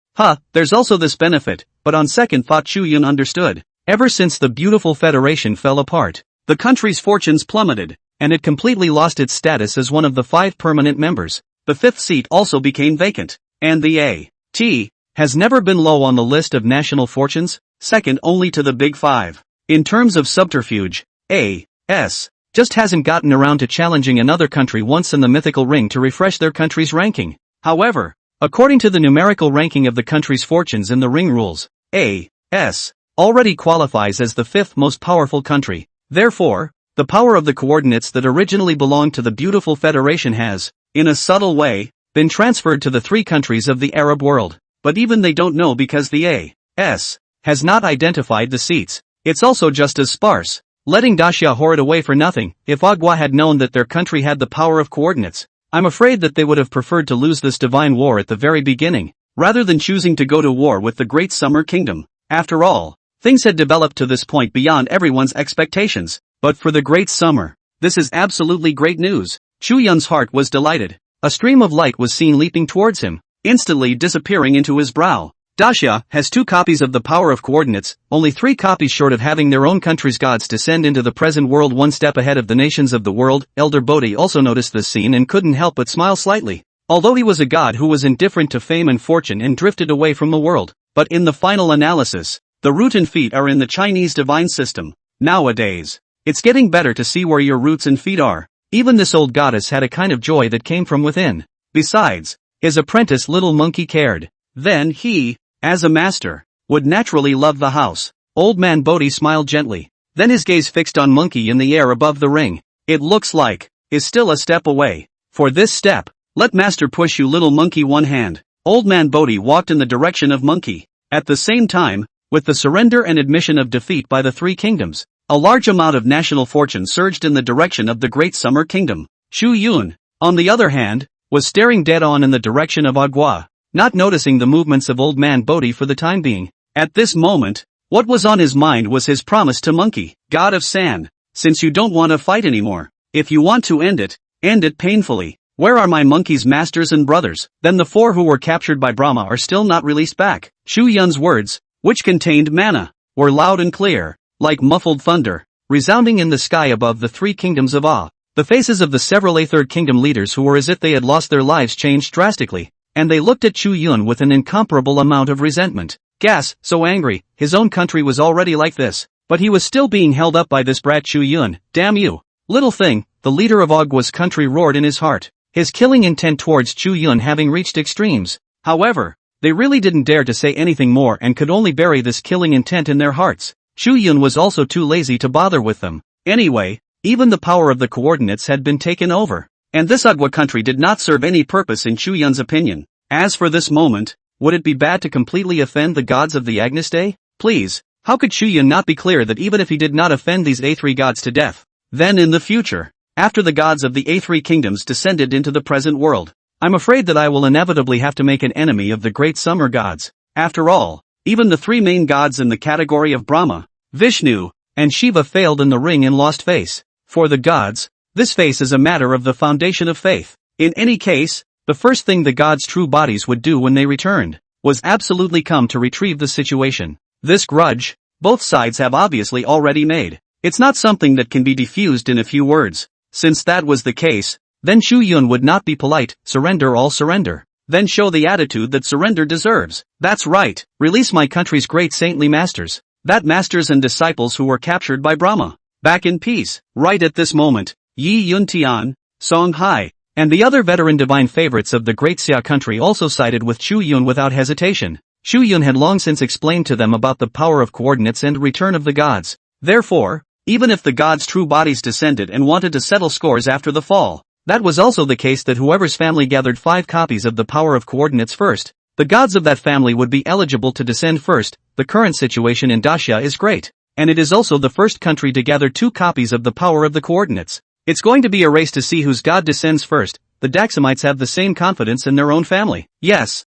There's also this benefit, but on second thought Chu Yun understood. Ever since the beautiful federation fell apart, the country's fortunes plummeted, and it completely lost its status as one of the 5 permanent members. The 5th seat also became vacant, and the A.T. has never been low on the list of national fortunes, second only to the Big 5. In terms of subterfuge, A.S. just hasn't gotten around to challenging another country once in the mythical ring to refresh their country's ranking. However, according to the numerical ranking of the country's fortunes in the ring rules, A.S. already qualifies as the 5th most powerful country. Therefore, the power of the coordinates that originally belonged to the beautiful federation has, in a subtle way, been transferred to the 3 countries of the Arab world. But even they don't know because the A.S. has not identified the seats. It's also just as sparse, letting Dasha hoard away for nothing. If Agri had known that their country had the power of coordinates, I'm afraid that they would have preferred to lose this divine war at the very beginning, rather than choosing to go to war with the Great Summer Kingdom. After all, things had developed to this point beyond everyone's expectations. But for the Great Summer, this is absolutely great news. Chu Yun's heart was delighted. A stream of light was seen leaping towards him, instantly disappearing into his brow. Dasha has 2 copies of the power of coordinates, only 3 copies short of having their own country's gods descend into the present world 1 step ahead of the nations of the world. Elder Bodhi also noticed this scene and couldn't help but smile slightly. Although he was a god who was indifferent to fame and fortune and drifted away from the world, but in the final analysis, the root and feet are in the Chinese divine system. Nowadays, it's getting better to see where your roots and feet are. Even this old goddess had a kind of joy that came from within. Besides, his apprentice Little Monkey cared. Then he, as a master, would naturally love the house. Old man Bodhi smiled gently. Then his gaze fixed on Monkey in the air above the ring. It looks like, is still a step away. For this step, let master push you Little Monkey 1 hand. Old man Bodhi walked in the direction of Monkey. At the same time, with the surrender and admission of defeat by the 3 kingdoms, a large amount of national fortune surged in the direction of the Great Summer Kingdom. Chu Yun, on the other hand, was staring dead on in the direction of Agri, not noticing the movements of old man Bodhi for the time being. At this moment, What was on his mind was his promise to Monkey, god of sand. Since you don't want to fight anymore, if you want to end it painfully. Where are my monkey's masters and brothers? Then the 4 who were captured by Brahma are still not released back. Chu Yun's words, which contained mana, were loud and clear, like muffled thunder, resounding in the sky above the 3 kingdoms of Ah. The faces of the several Third Kingdom leaders who were as if they had lost their lives changed drastically, and they looked at Chu Yun with an incomparable amount of resentment. Gas, so angry, his own country was already like this, but he was still being held up by this brat Chu Yun. Damn you, little thing, the leader of Ogwa's country roared in his heart, his killing intent towards Chu Yun having reached extremes. However, they really didn't dare to say anything more and could only bury this killing intent in their hearts. Chu Yun was also too lazy to bother with them. Anyway, even the power of the coordinates had been taken over, and this Ogwa country did not serve any purpose in Chu Yun's opinion. As for this moment, would it be bad to completely offend the gods of the Agnus Dei? Please, how could Chu Yun not be clear that even if he did not offend these A3 gods to death, then in the future, after the gods of the A3 kingdoms descended into the present world, I'm afraid that I will inevitably have to make an enemy of the great summer gods. After all, even the 3 main gods in the category of Brahma, Vishnu, and Shiva failed in the ring and lost face. For the gods, this face is a matter of the foundation of faith. In any case, the first thing the gods' true bodies would do when they returned, was absolutely come to retrieve the situation. This grudge, both sides have obviously already made. It's not something that can be diffused in a few words. Since that was the case, then Chu Yun would not be polite, surrender all surrender. Then show the attitude that surrender deserves. That's right, release my country's great saintly masters. That masters and disciples who were captured by Brahma. Back in peace. Right at this moment, Yi Yun Tian, Song Hai, and the other veteran divine favorites of the great Xia country also sided with Chu Yun without hesitation. Chu Yun had long since explained to them about the power of coordinates and return of the gods. Therefore, even if the gods' true bodies descended and wanted to settle scores after the fall, that was also the case that whoever's family gathered 5 copies of the power of coordinates first, the gods of that family would be eligible to descend first. The current situation in Dacia is great, and it is also the first country to gather 2 copies of the power of the coordinates. It's going to be a race to see whose god descends first. The Daxamites have the same confidence in their own family. Yes,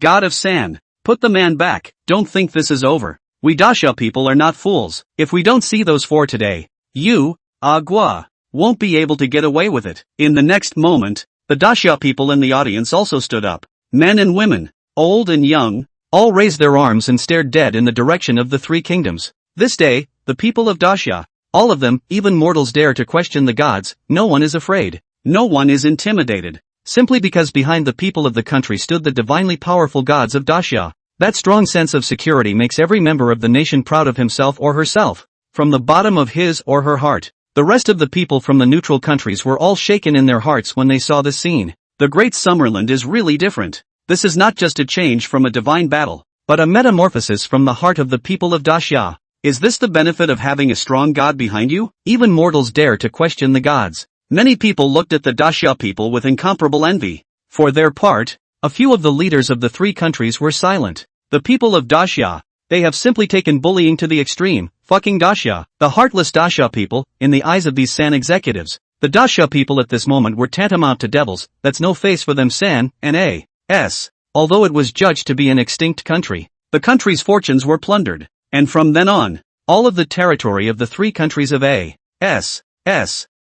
god of sand, put the man back. Don't think this is over. We Dacia people are not fools. If we don't see those 4 today, you, Agua, won't be able to get away with it. In the next moment, the Dacia people in the audience also stood up. Men and women, old and young, all raised their arms and stared dead in the direction of the 3 kingdoms. This day, the people of Dacia, all of them, even mortals, dare to question the gods. No one is afraid. No one is intimidated. Simply because behind the people of the country stood the divinely powerful gods of Dacia. That strong sense of security makes every member of the nation proud of himself or herself. From the bottom of his or her heart, the rest of the people from the neutral countries were all shaken in their hearts when they saw this scene. The Great Summerland is really different. This is not just a change from a divine battle, but a metamorphosis from the heart of the people of Dacia. Is this the benefit of having a strong god behind you? Even mortals dare to question the gods. Many people looked at the Dacia people with incomparable envy. For their part, a few of the leaders of the 3 countries were silent. The people of Dacia, they have simply taken bullying to the extreme. Fucking Dacia, the heartless Dacia people, in the eyes of these San executives, the Dacia people at this moment were tantamount to devils. That's no face for them. San, N.A.S. Although it was judged to be an extinct country, the country's fortunes were plundered, and from then on, all of the territory of the 3 countries of A.S.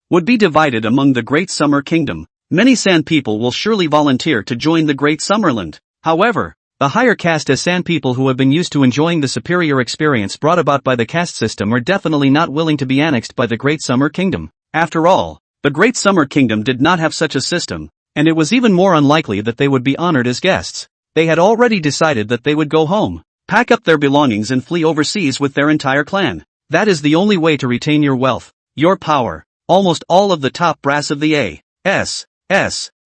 would be divided among the Great Summer Kingdom. Many San people will surely volunteer to join the Great Summerland. However, the higher caste as San people who have been used to enjoying the superior experience brought about by the caste system are definitely not willing to be annexed by the Great Summer Kingdom. After all, the Great Summer Kingdom did not have such a system, and it was even more unlikely that they would be honored as guests. They had already decided that they would go home, pack up their belongings and flee overseas with their entire clan. That is the only way to retain your wealth, your power. Almost all of the top brass of the A.S.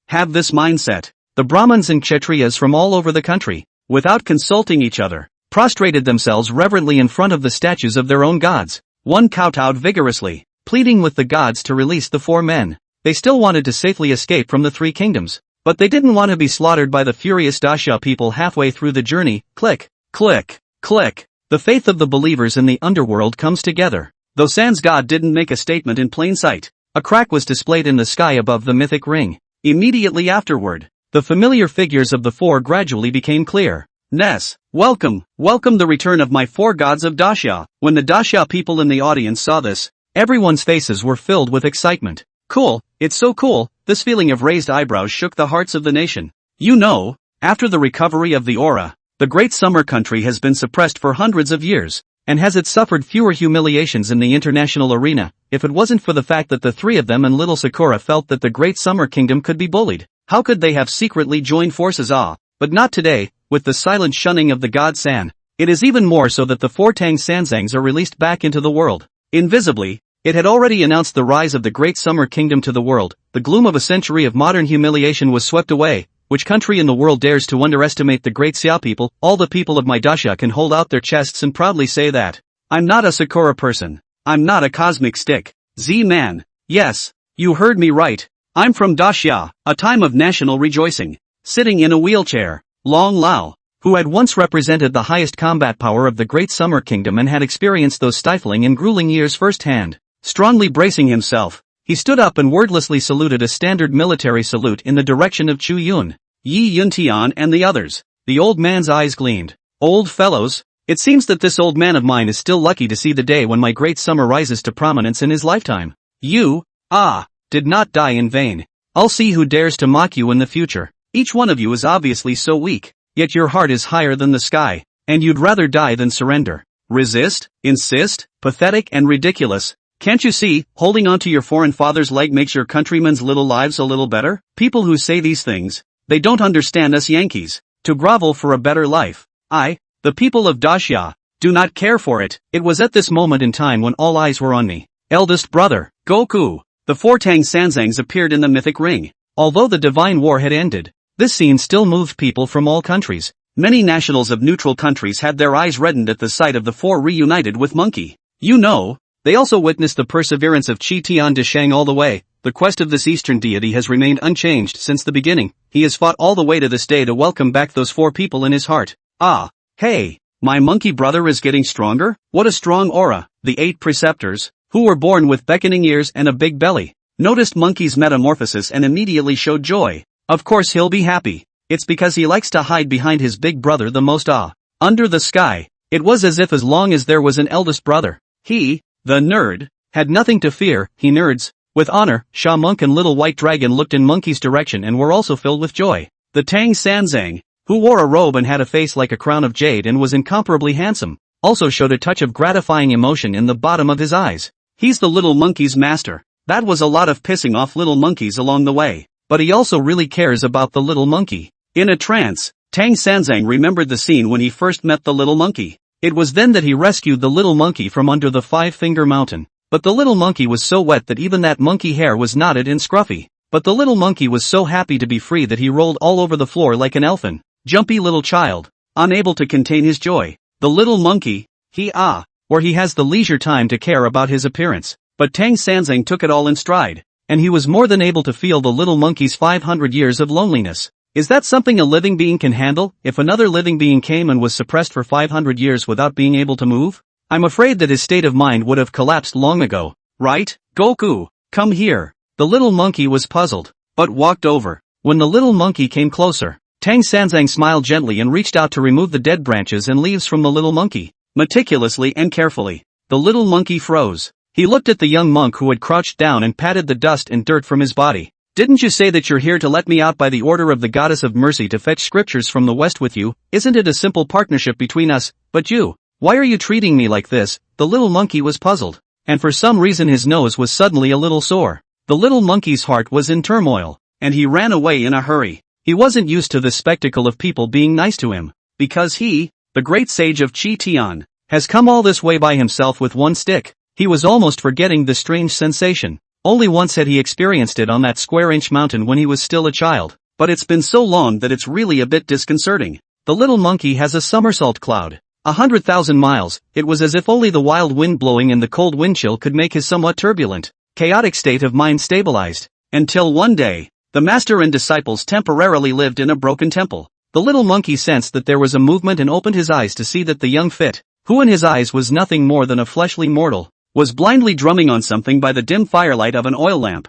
have this mindset. The Brahmins and Kshatriyas from all over the country, without consulting each other, prostrated themselves reverently in front of the statues of their own gods. One kowtowed vigorously, pleading with the gods to release the 4 men. They still wanted to safely escape from the 3 kingdoms, but they didn't want to be slaughtered by the furious Dacia people halfway through the journey. Click, click, click. The faith of the believers in the underworld comes together. Though San's god didn't make a statement in plain sight, a crack was displayed in the sky above the mythic ring. Immediately afterward, the familiar figures of the 4 gradually became clear. Ness, welcome the return of my four gods of Daxia. When the Daxia people in the audience saw this, everyone's faces were filled with excitement. Cool, it's so cool. This feeling of raised eyebrows shook the hearts of the nation. You know, after the recovery of the aura, the Great Summer Country has been suppressed for hundreds of years, and has it suffered fewer humiliations in the international arena, if it wasn't for the fact that the three of them and little Sakura felt that the Great Summer Kingdom could be bullied. How could they have secretly joined forces? But not today, with the silent shunning of the god San. It is even more so that the four Tang Sanzangs are released back into the world. Invisibly, it had already announced the rise of the Great Summer Kingdom to the world. The gloom of a century of modern humiliation was swept away. Which country in the world dares to underestimate the great Xia people? All the people of my Daxia can hold out their chests and proudly say that. I'm not a Sakura person. I'm not a cosmic stick. Z-man. Yes, you heard me right. I'm from Daxia, a time of national rejoicing. Sitting in a wheelchair, Long Lao, who had once represented the highest combat power of the Great Summer Kingdom and had experienced those stifling and grueling years firsthand. Strongly bracing himself, he stood up and wordlessly saluted a standard military salute in the direction of Chu Yun, Yi Yuntian and the others. The old man's eyes gleamed. Old fellows, it seems that this old man of mine is still lucky to see the day when my great summer rises to prominence in his lifetime. You, did not die in vain. I'll see who dares to mock you in the future. Each one of you is obviously so weak, yet your heart is higher than the sky, and you'd rather die than surrender. Resist, insist, pathetic and ridiculous. Can't you see, holding onto your foreign father's leg makes your countrymen's little lives a little better? People who say these things, they don't understand us Yankees. To grovel for a better life. The people of Daxia, do not care for it. It was at this moment in time when all eyes were on me. Eldest brother, Goku. The four Tang Sanzangs appeared in the mythic ring. Although the divine war had ended, this scene still moved people from all countries. Many nationals of neutral countries had their eyes reddened at the sight of the four reunited with Monkey. You know, they also witnessed the perseverance of Qi Tian de Shang all the way. The quest of this eastern deity has remained unchanged since the beginning. He has fought all the way to this day to welcome back those four people in his heart. Hey, my monkey brother is getting stronger? What a strong aura. The 8 preceptors, who were born with beckoning ears and a big belly, noticed Monkey's metamorphosis and immediately showed joy. Of course he'll be happy. It's because he likes to hide behind his big brother the most. Under the sky, it was as long as there was an eldest brother, he, the nerd, had nothing to fear. He nerds. With honor, Sha Monk and Little White Dragon looked in Monkey's direction and were also filled with joy. The Tang Sanzang, who wore a robe and had a face like a crown of jade and was incomparably handsome, also showed a touch of gratifying emotion in the bottom of his eyes. He's the little monkey's master. That was a lot of pissing off little monkeys along the way, but he also really cares about the little monkey. In a trance, Tang Sanzang remembered the scene when he first met the little monkey. It was then that he rescued the little monkey from under the Five-Finger Mountain. But the little monkey was so wet that even that monkey hair was knotted and scruffy. But the little monkey was so happy to be free that he rolled all over the floor like an elfin, jumpy little child, unable to contain his joy. The little monkey, where he has the leisure time to care about his appearance. But Tang Sanzang took it all in stride, and he was more than able to feel the little monkey's 500 years of loneliness. Is that something a living being can handle? If another living being came and was suppressed for 500 years without being able to move? I'm afraid that his state of mind would have collapsed long ago, right? Goku, come here. The little monkey was puzzled, but walked over. When the little monkey came closer, Tang Sanzang smiled gently and reached out to remove the dead branches and leaves from the little monkey. Meticulously and carefully, the little monkey froze. He looked at the young monk who had crouched down and patted the dust and dirt from his body. Didn't you say that you're here to let me out by the order of the goddess of mercy to fetch scriptures from the west with you? Isn't it a simple partnership between us? But you, why are you treating me like this? The little monkey was puzzled, and for some reason his nose was suddenly a little sore. The little monkey's heart was in turmoil, and he ran away in a hurry. He wasn't used to the spectacle of people being nice to him, because he, the great sage of Qi Tian, has come all this way by himself with one stick. He was almost forgetting the strange sensation. Only once had he experienced it on that square-inch mountain when he was still a child, but it's been so long that it's really a bit disconcerting. The little monkey has a somersault cloud. 100,000 miles. It was as if only the wild wind blowing and the cold wind chill could make his somewhat turbulent, chaotic state of mind stabilized. Until one day, the master and disciples temporarily lived in a broken temple. The little monkey sensed that there was a movement and opened his eyes to see that the young fit, who in his eyes was nothing more than a fleshly mortal, was blindly drumming on something by the dim firelight of an oil lamp.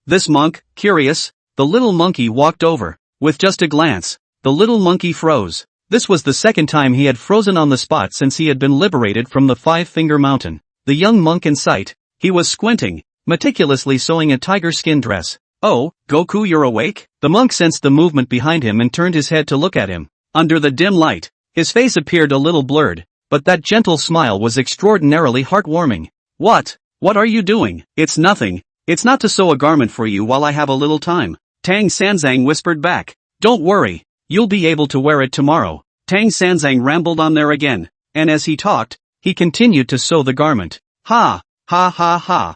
This monk, curious. The little monkey walked over. With just a glance, the little monkey froze. This was the second time he had frozen on the spot since he had been liberated from the Five-Finger Mountain. The young monk in sight. He was squinting, meticulously sewing a tiger skin dress. "Oh, Goku, you're awake?" The monk sensed the movement behind him and turned his head to look at him. Under the dim light, his face appeared a little blurred, but that gentle smile was extraordinarily heartwarming. What are you doing?" "It's nothing. It's not to sew a garment for you while I have a little time," Tang Sanzang whispered back. "Don't worry, you'll be able to wear it tomorrow." Tang Sanzang rambled on there again, and as he talked, he continued to sew the garment. Ha ha.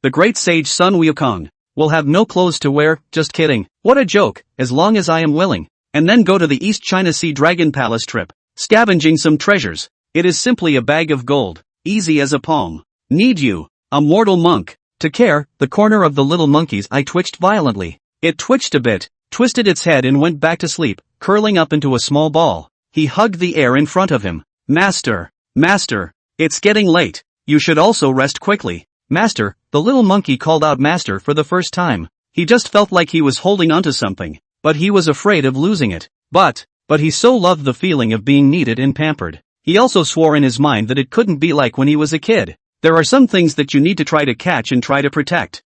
The great sage Sun Wukong, will have no clothes to wear. Just kidding. What a joke, as long as I am willing. And then go to the East China Sea Dragon Palace trip, scavenging some treasures. It is simply a bag of gold, easy as a palm. Need you, a mortal monk, to care? The corner of the little monkey's eye twitched violently. It twitched a bit, twisted its head and went back to sleep, curling up into a small ball. He hugged the air in front of him. Master, it's getting late. You should also rest quickly. Master, the little monkey called out master for the first time. He just felt like he was holding onto something, but he was afraid of losing it. But he so loved the feeling of being needed and pampered. He also swore in his mind that it couldn't be like when he was a kid. There are some things that you need to try to catch and try to protect.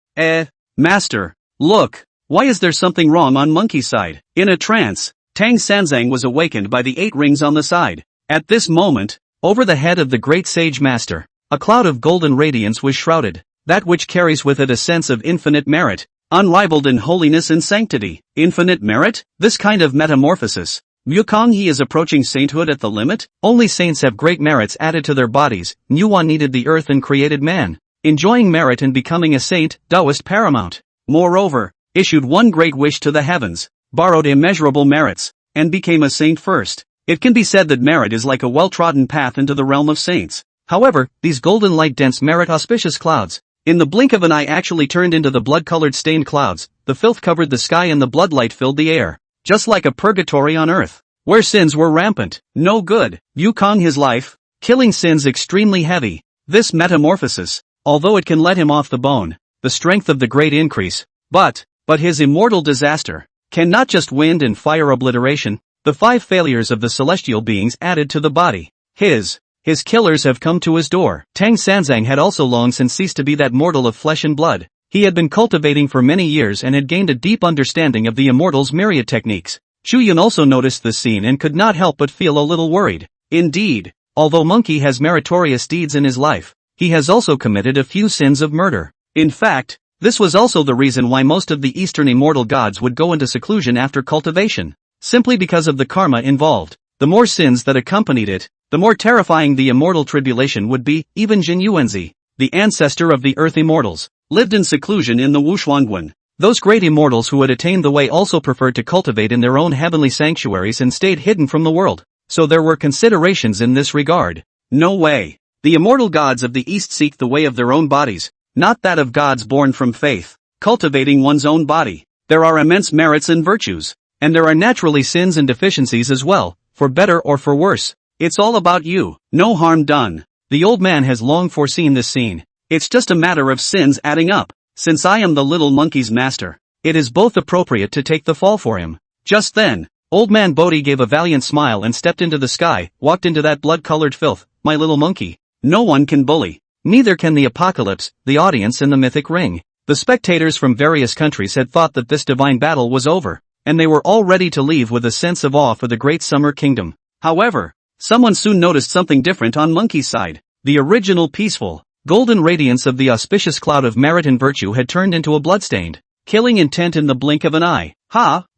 Master, look, why is there something wrong on monkey's side? In a trance, Tang Sanzang was awakened by the 8 rings on the side. At this moment, over the head of the great sage master, a cloud of golden radiance was shrouded, that which carries with it a sense of infinite merit, unrivaled in holiness and sanctity. Infinite merit? This kind of metamorphosis. Wukong, he is approaching sainthood at the limit? Only saints have great merits added to their bodies. Nuwan needed the earth and created man. Enjoying merit and becoming a saint, Taoist paramount. Moreover, issued one great wish to the heavens, borrowed immeasurable merits, and became a saint first. It can be said that merit is like a well-trodden path into the realm of saints. However, these golden light-dense merit auspicious clouds, in the blink of an eye actually turned into the blood-colored stained clouds. The filth covered the sky and the bloodlight filled the air, just like a purgatory on earth, where sins were rampant. No good. Wukong, his life, killing sins extremely heavy. This metamorphosis, although it can let him off the bone, the strength of the great increase, but his immortal disaster, can not just wind and fire obliteration, the 5 failures of the celestial beings added to the body. His killers have come to his door. Tang Sanzang had also long since ceased to be that mortal of flesh and blood. He had been cultivating for many years and had gained a deep understanding of the immortal's myriad techniques. Chu Yun also noticed this scene and could not help but feel a little worried. Indeed, although Monkey has meritorious deeds in his life, he has also committed a few sins of murder. In fact, this was also the reason why most of the Eastern immortal gods would go into seclusion after cultivation, simply because of the karma involved. The more sins that accompanied it, the more terrifying the immortal tribulation would be. Even Jin Yuanzi, the ancestor of the earth immortals, lived in seclusion in the Wushuangguan. Those great immortals who had attained the way also preferred to cultivate in their own heavenly sanctuaries and stayed hidden from the world, so there were considerations in this regard. No way. The immortal gods of the East seek the way of their own bodies, not that of gods born from faith. Cultivating one's own body, there are immense merits and virtues, and there are naturally sins and deficiencies as well, for better or for worse. It's all about you. No harm done. The old man has long foreseen this scene. It's just a matter of sins adding up. Since I am the little monkey's master, it is both appropriate to take the fall for him. Just then, old man Bodhi gave a valiant smile and stepped into the sky, walked into that blood-colored filth. My little monkey. No one can bully. Neither can the apocalypse, the audience in the mythic ring. The spectators from various countries had thought that this divine battle was over, and they were all ready to leave with a sense of awe for the great summer kingdom. However, someone soon noticed something different on Monkey's side. The original peaceful, golden radiance of the auspicious cloud of merit and virtue had turned into a bloodstained, killing intent in the blink of an eye.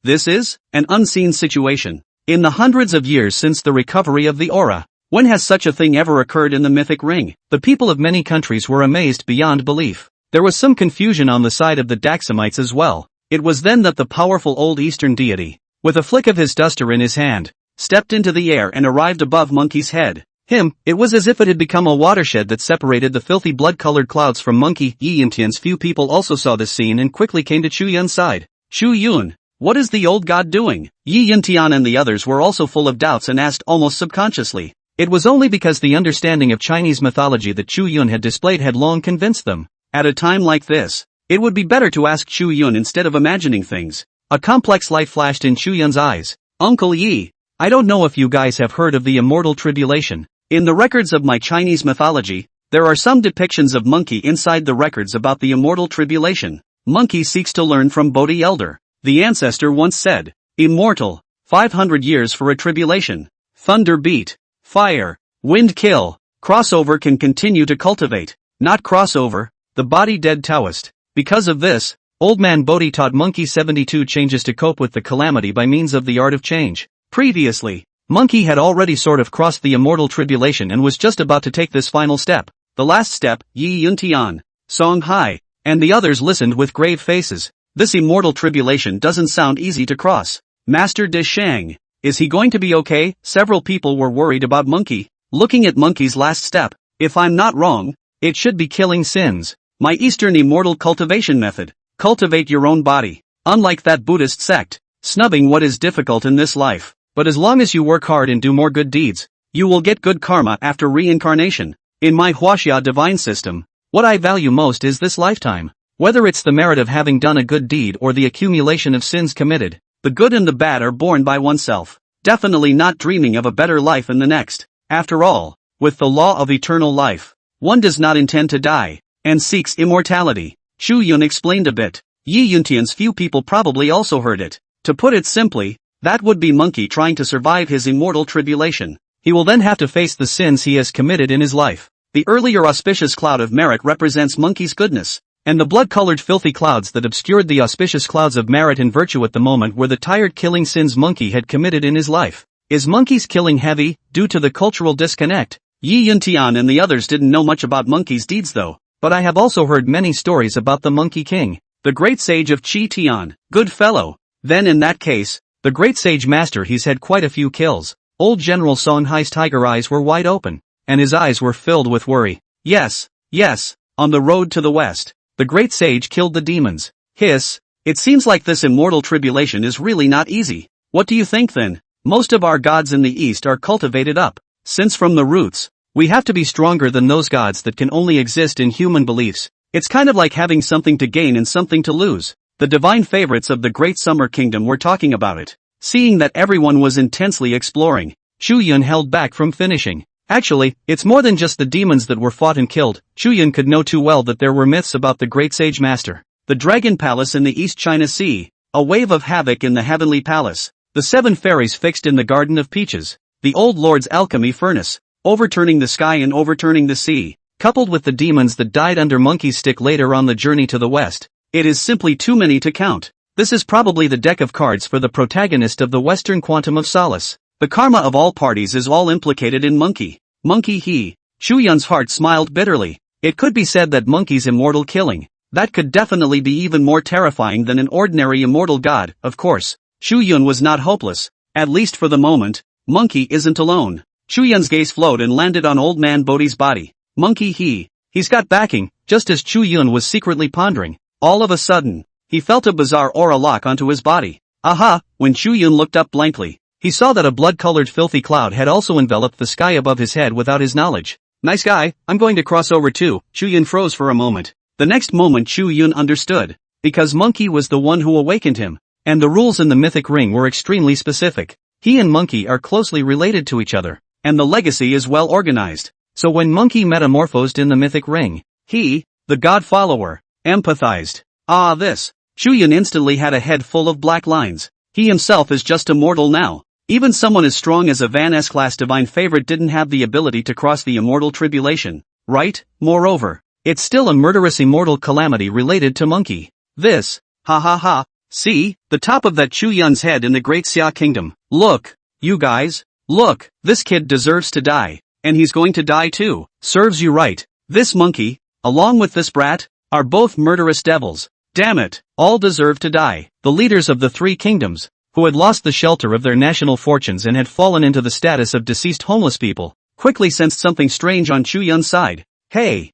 This is an unseen situation. In the hundreds of years since the recovery of the aura, when has such a thing ever occurred in the mythic ring? The people of many countries were amazed beyond belief. There was some confusion on the side of the Daxamites as well. It was then that the powerful old Eastern deity, with a flick of his duster in his hand, stepped into the air and arrived above Monkey's head. It was as if it had become a watershed that separated the filthy blood-colored clouds from Monkey. Yi Yintian's few people also saw this scene and quickly came to Chu Yun's side. Chu Yun, what is the old god doing? Yi Yintian and the others were also full of doubts and asked almost subconsciously. It was only because the understanding of Chinese mythology that Chu Yun had displayed had long convinced them. At a time like this, it would be better to ask Chu Yun instead of imagining things. A complex light flashed in Chu Yun's eyes. Uncle Yi, I don't know if you guys have heard of the immortal tribulation. In the records of my Chinese mythology, there are some depictions of monkey inside the records about the immortal tribulation. Monkey seeks to learn from Bodhi elder. The ancestor once said, immortal, 500 years for a tribulation. Thunder beat, fire, wind kill, crossover can continue to cultivate, not crossover, the body dead Taoist. Because of this, Old Man Bodhi taught Monkey 72 changes to cope with the calamity by means of the art of change. Previously, Monkey had already sort of crossed the immortal tribulation and was just about to take this final step. The last step, Yi Yun Tian, Song Hai, and the others listened with grave faces. This immortal tribulation doesn't sound easy to cross. Master De Shang, is he going to be okay? Several people were worried about Monkey. Looking at Monkey's last step, if I'm not wrong, it should be killing sins. My Eastern immortal cultivation method. Cultivate your own body. Unlike that Buddhist sect, snubbing what is difficult in this life. But as long as you work hard and do more good deeds, you will get good karma after reincarnation. In my Huaxia divine system, what I value most is this lifetime. Whether it's the merit of having done a good deed or the accumulation of sins committed, the good and the bad are borne by oneself. Definitely not dreaming of a better life in the next. After all, with the law of eternal life, one does not intend to die, and seeks immortality. Chu Yun explained a bit. Yi Yuntian's few people probably also heard it. To put it simply, that would be Monkey trying to survive his immortal tribulation. He will then have to face the sins he has committed in his life. The earlier auspicious cloud of merit represents Monkey's goodness, and the blood-colored filthy clouds that obscured the auspicious clouds of merit and virtue at the moment were the tired killing sins Monkey had committed in his life. Is Monkey's killing heavy, due to the cultural disconnect? Yi Yuntian and the others didn't know much about Monkey's deeds though. But I have also heard many stories about the Monkey King, the great sage of Qi Tian. Good fellow. Then in that case, the great sage master he's had quite a few kills. Old General Song Hai's tiger eyes were wide open, and his eyes were filled with worry. Yes, on the road to the west, the great sage killed the demons. Hiss, it seems like this immortal tribulation is really not easy. What do you think then? Most of our gods in the east are cultivated up, since from the roots, we have to be stronger than those gods that can only exist in human beliefs. It's kind of like having something to gain and something to lose. The divine favorites of the Great Summer Kingdom were talking about it. Seeing that everyone was intensely exploring, Chu Yun held back from finishing. Actually, it's more than just the demons that were fought and killed. Chu Yun could know too well that there were myths about the Great Sage Master. The Dragon Palace in the East China Sea, a wave of havoc in the Heavenly Palace, the 7 fairies fixed in the Garden of Peaches, the Old Lord's alchemy furnace, overturning the sky and overturning the sea, coupled with the demons that died under Monkey's stick later on the journey to the west. It is simply too many to count. This is probably the deck of cards for the protagonist of the Western Quantum of Solace. The karma of all parties is all implicated in Monkey. Monkey he. Chu Yun's heart smiled bitterly. It could be said that Monkey's immortal killing, that could definitely be even more terrifying than an ordinary immortal god. Of course, Chu Yun was not hopeless, at least for the moment. Monkey isn't alone. Chu Yun's gaze flowed and landed on Old Man Bodhi's body. Monkey he's got backing. Just as Chu Yun was secretly pondering, all of a sudden, he felt a bizarre aura lock onto his body. Aha! When Chu Yun looked up blankly, he saw that a blood-colored filthy cloud had also enveloped the sky above his head without his knowledge. Nice guy, I'm going to cross over too. Chu Yun froze for a moment. The next moment Chu Yun understood, because Monkey was the one who awakened him, and the rules in the mythic ring were extremely specific. He and Monkey are closely related to each other, and the legacy is well organized. So when Monkey metamorphosed in the mythic ring, he, the god follower, empathized. This. Chu Yun instantly had a head full of black lines. He himself is just a mortal now. Even someone as strong as a Van S-class divine favorite didn't have the ability to cross the immortal tribulation, right? Moreover, it's still a murderous immortal calamity related to Monkey. This, see, the top of that Chu Yun's head in the Great Xia Kingdom. Look, you guys, look, this kid deserves to die. And he's going to die too. Serves you right. This monkey, along with this brat, are both murderous devils. Damn it, all deserve to die. The leaders of the 3 kingdoms, who had lost the shelter of their national fortunes and had fallen into the status of deceased homeless people, quickly sensed something strange on Chu Yun's side. Hey,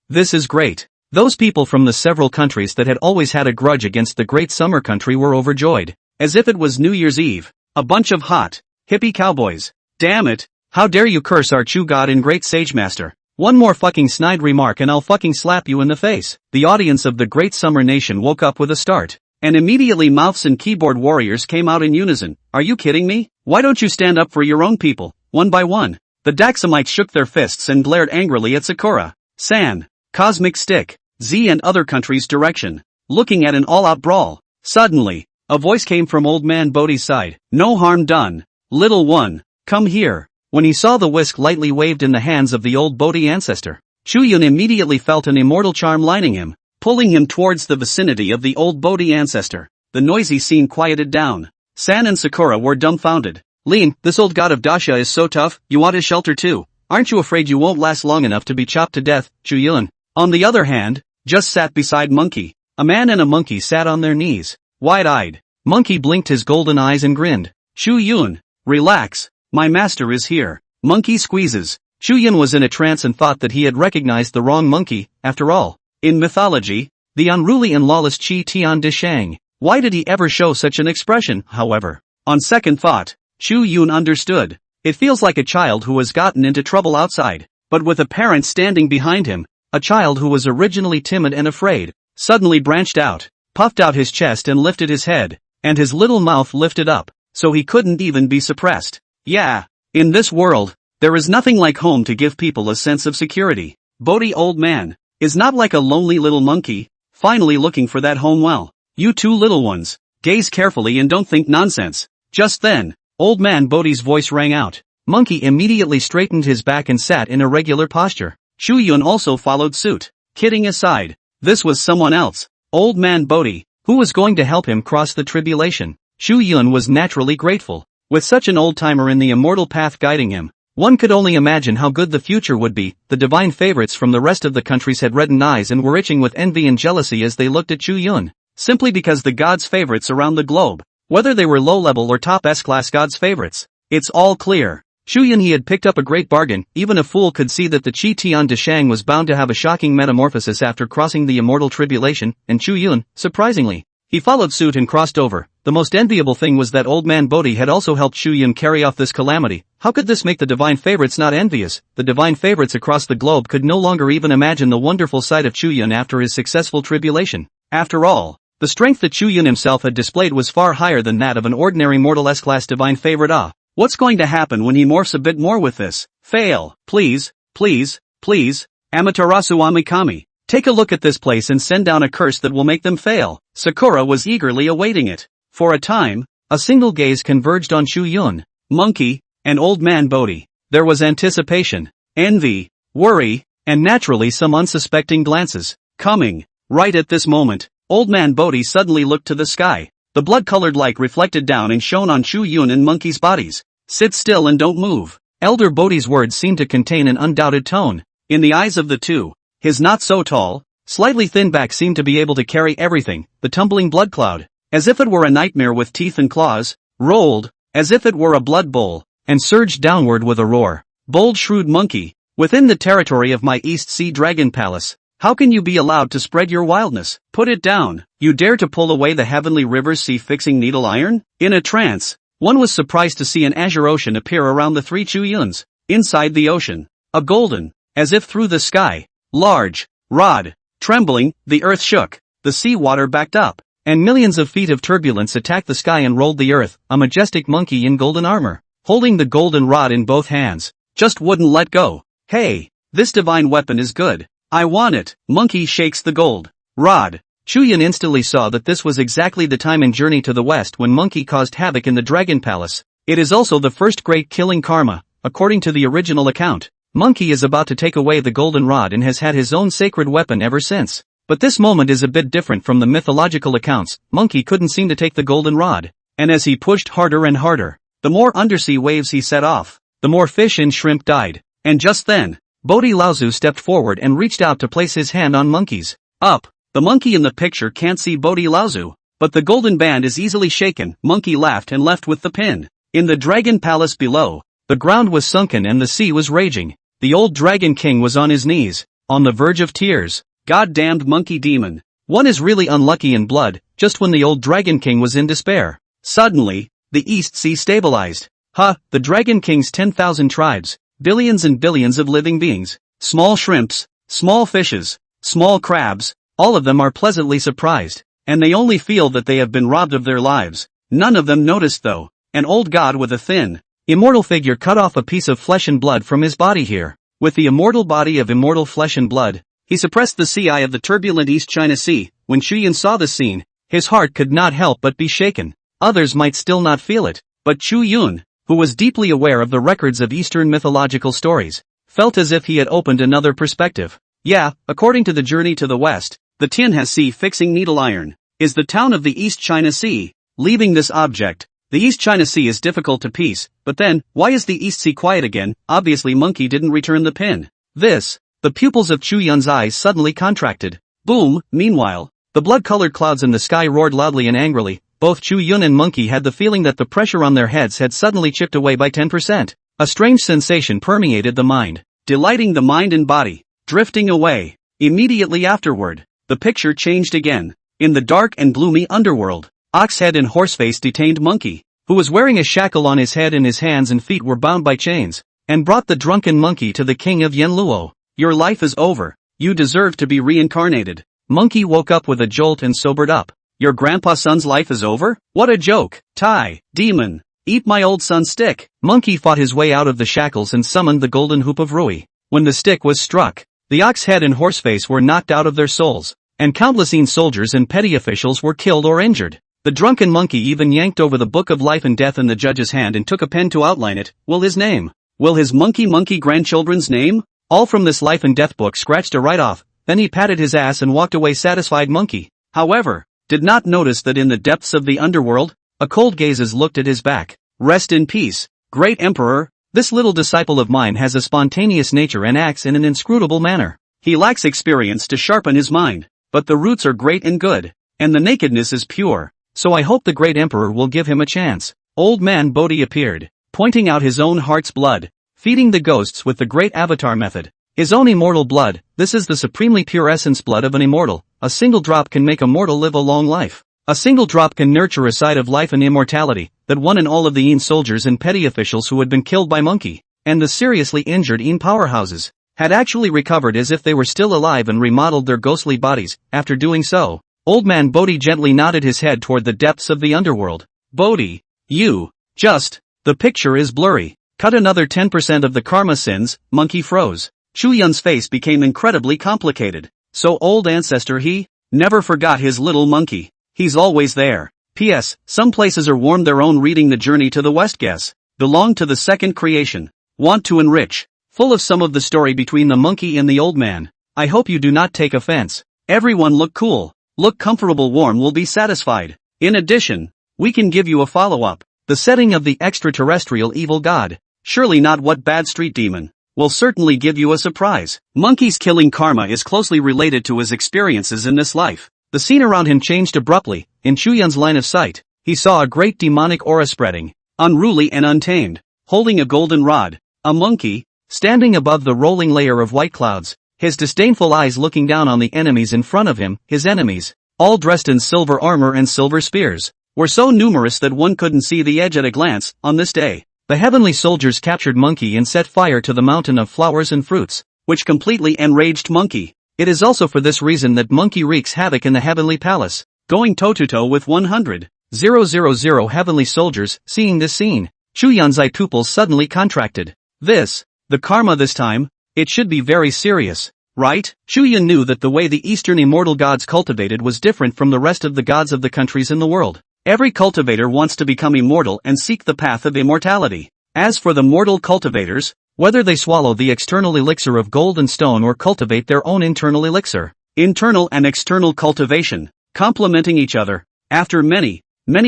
this is great. Those people from the several countries that had always had a grudge against the Great Summer Country were overjoyed, as if it was New Year's Eve. A bunch of hot, hippie cowboys. Damn it. How dare you curse our Chu God and Great Sage Master? One more fucking snide remark and I'll fucking slap you in the face. The audience of the Great Summer Nation woke up with a start, and immediately mouths and keyboard warriors came out in unison. Are you kidding me? Why don't you stand up for your own people, one by one? The Daxamites shook their fists and glared angrily at Sakura, San, Cosmic Stick, Z and other countries' direction, looking at an all-out brawl. Suddenly, a voice came from Old Man Bodhi's side. No harm done. Little one, come here. When he saw the whisk lightly waved in the hands of the old Bodhi ancestor, Chu Yun immediately felt an immortal charm lining him, pulling him towards the vicinity of the old Bodhi ancestor. The noisy scene quieted down. San and Sakura were dumbfounded. Lean, this old god of Dasha is so tough, you want his shelter too. Aren't you afraid you won't last long enough to be chopped to death? Chu Yun, on the other hand, just sat beside Monkey. A man and a monkey sat on their knees, wide-eyed. Monkey blinked his golden eyes and grinned. Chu Yun, relax, my master is here. Monkey squeezes. Chu Yun was in a trance and thought that he had recognized the wrong monkey. After all, in mythology, the unruly and lawless Qi Tian Dishang. Why did he ever show such an expression? However, on second thought, Chu Yun understood. It feels like a child who has gotten into trouble outside, but with a parent standing behind him. A child who was originally timid and afraid, suddenly branched out, puffed out his chest and lifted his head, and his little mouth lifted up, so he couldn't even be suppressed. Yeah, in this world, there is nothing like home to give people a sense of security. Bodhi old man is not like a lonely little monkey, finally looking for that home. Well, you two little ones, gaze carefully and don't think nonsense. Just then, Old Man Bodhi's voice rang out. Monkey immediately straightened his back and sat in a regular posture. Chu Yun also followed suit. Kidding aside, this was someone else. Old Man Bodhi, who was going to help him cross the tribulation. Chu Yun was naturally grateful. With such an old-timer in the immortal path guiding him, one could only imagine how good the future would be. The divine favorites from the rest of the countries had reddened eyes and were itching with envy and jealousy as they looked at Chu Yun. Simply because the gods' favorites around the globe, whether they were low-level or top S-class gods' favorites, it's all clear. Chu Yun, he had picked up a great bargain. Even a fool could see that the Qi Tian Dishang was bound to have a shocking metamorphosis after crossing the immortal tribulation, and Chu Yun, surprisingly, he followed suit and crossed over. The most enviable thing was that Old Man Bodhi had also helped Chu Yun carry off this calamity. How could this make the divine favorites not envious? The divine favorites across the globe could no longer even imagine the wonderful sight of Chu Yun after his successful tribulation. After all, the strength that Chu Yun himself had displayed was far higher than that of an ordinary mortal S-class divine favorite. What's going to happen when he morphs a bit more with this? Fail, please, please, please, Amaterasu Amikami. Take a look at this place and send down a curse that will make them fail. Sakura was eagerly awaiting it. For a time, a single gaze converged on Chu Yun, Monkey, and Old Man Bodhi. There was anticipation, envy, worry, and naturally some unsuspecting glances. Coming, right at this moment, Old Man Bodhi suddenly looked to the sky. The blood-colored light reflected down and shone on Chu Yun and Monkey's bodies. Sit still and don't move. Elder Bodhi's words seemed to contain an undoubted tone. In the eyes of the two, his not-so-tall, slightly thin back seemed to be able to carry everything. The tumbling blood cloud, as if it were a nightmare with teeth and claws, rolled, as if it were a blood bowl, and surged downward with a roar. Bold shrewd monkey, within the territory of my East Sea Dragon Palace, how can you be allowed to spread your wildness? Put it down. You dare to pull away the heavenly river's sea-fixing needle iron? In a trance, one was surprised to see an azure ocean appear around the three Chu Yuns. Inside the ocean, a golden, as if through the sky, large, rod, trembling, the earth shook, the sea water backed up, and millions of feet of turbulence attacked the sky and rolled the earth. A majestic monkey in golden armor, holding the golden rod in both hands, just wouldn't let go. Hey, this divine weapon is good. I want it. Monkey shakes the gold rod. Chu Yun instantly saw that this was exactly the time and journey to the west when Monkey caused havoc in the Dragon Palace. It is also the first great killing karma, according to the original account. Monkey is about to take away the golden rod and has had his own sacred weapon ever since. But this moment is a bit different from the mythological accounts. Monkey couldn't seem to take the golden rod, and as he pushed harder and harder, the more undersea waves he set off, the more fish and shrimp died. And just then, Bodhi Laozu stepped forward and reached out to place his hand on Monkey's. Up. The monkey in the picture can't see Bodhi Laozu, but the golden band is easily shaken. Monkey laughed and left with the pin. In the Dragon Palace below, the ground was sunken and the sea was raging. The old Dragon King was on his knees, on the verge of tears. God-damned monkey demon. One is really unlucky in blood. Just when the old Dragon King was in despair, suddenly, the East Sea stabilized. The Dragon King's 10,000 tribes, billions and billions of living beings, small shrimps, small fishes, small crabs, all of them are pleasantly surprised, and they only feel that they have been robbed of their lives. None of them noticed though. An old god with a thin, immortal figure cut off a piece of flesh and blood from his body here. With the immortal body of immortal flesh and blood, he suppressed the sea eye of the turbulent East China Sea. When Chu Yun saw the scene, his heart could not help but be shaken. Others might still not feel it, but Chu Yun, who was deeply aware of the records of Eastern mythological stories, felt as if he had opened another perspective. Yeah, according to the Journey to the West, the Tianhe Sea fixing needle iron is the town of the East China Sea. Leaving this object, the East China Sea is difficult to piece, but then, why is the East Sea quiet again? Obviously Monkey didn't return the pin. The pupils of Chu Yun's eyes suddenly contracted. Boom! Meanwhile, the blood-colored clouds in the sky roared loudly and angrily. Both Chu Yun and Monkey had the feeling that the pressure on their heads had suddenly chipped away by 10%. A strange sensation permeated the mind, delighting the mind and body, drifting away. Immediately afterward, the picture changed again. In the dark and gloomy underworld, Oxhead and Horseface detained Monkey, who was wearing a shackle on his head and his hands and feet were bound by chains, and brought the drunken Monkey to the king of Yenluo. Your life is over. You deserve to be reincarnated. Monkey woke up with a jolt and sobered up. Your grandpa's son's life is over? What a joke. Tai, demon, eat my old son's stick. Monkey fought his way out of the shackles and summoned the golden hoop of Rui. When the stick was struck, the Oxhead and Horseface were knocked out of their souls, and countless soldiers and petty officials were killed or injured. The drunken Monkey even yanked over the book of life and death in the judge's hand and took a pen to outline it. Will his name? Will his monkey grandchildren's name? All from this life and death book scratched a right off. Then he patted his ass and walked away satisfied. Monkey, however, did not notice that in the depths of the underworld, a cold gazes looked at his back. Rest in peace, great emperor. This little disciple of mine has a spontaneous nature and acts in an inscrutable manner. He lacks experience to sharpen his mind, but the roots are great and good, and the nakedness is pure, so I hope the great emperor will give him a chance. Old man Bodhi appeared, pointing out his own heart's blood, feeding the ghosts with the great avatar method. His own immortal blood, this is the supremely pure essence blood of an immortal. A single drop can make a mortal live a long life. A single drop can nurture a side of life and immortality, that one and all of the soldiers and petty officials who had been killed by Monkey, and the seriously injured powerhouses, had actually recovered as if they were still alive and remodeled their ghostly bodies. After doing so, old man Bodhi gently nodded his head toward the depths of the underworld. Bodhi, the picture is blurry. Cut another 10% of the karma sins. Monkey froze. Chu Yun's face became incredibly complicated. So old ancestor he never forgot his little monkey. He's always there. P.S. Some places are warmed their own reading the Journey to the West guess. Belong to the second creation. Want to enrich. Full of some of the story between the monkey and the old man. I hope you do not take offense. Everyone look cool. Look comfortable, warm, will be satisfied. In addition, we can give you a follow-up. The setting of the extraterrestrial evil god. Surely not what bad street demon. Will certainly give you a surprise. Monkey's killing karma is closely related to his experiences in this life. The scene around him changed abruptly. In Chu Yun's line of sight, he saw a great demonic aura spreading, unruly and untamed, holding a golden rod. A monkey, standing above the rolling layer of white clouds, his disdainful eyes looking down on the enemies in front of him. His enemies, all dressed in silver armor and silver spears, were so numerous that one couldn't see the edge at a glance. On this day, the heavenly soldiers captured Monkey and set fire to the mountain of flowers and fruits, which completely enraged Monkey. It is also for this reason that Monkey wreaks havoc in the heavenly palace, going toe-to-toe with 100,000 heavenly soldiers. Seeing this scene, Chu Yun's eye pupils suddenly contracted. The karma this time, it should be very serious, right? Chu Yun knew that the way the Eastern immortal gods cultivated was different from the rest of the gods of the countries in the world. Every cultivator wants to become immortal and seek the path of immortality. As for the mortal cultivators, whether they swallow the external elixir of gold and stone or cultivate their own internal elixir, internal and external cultivation, complementing each other, after many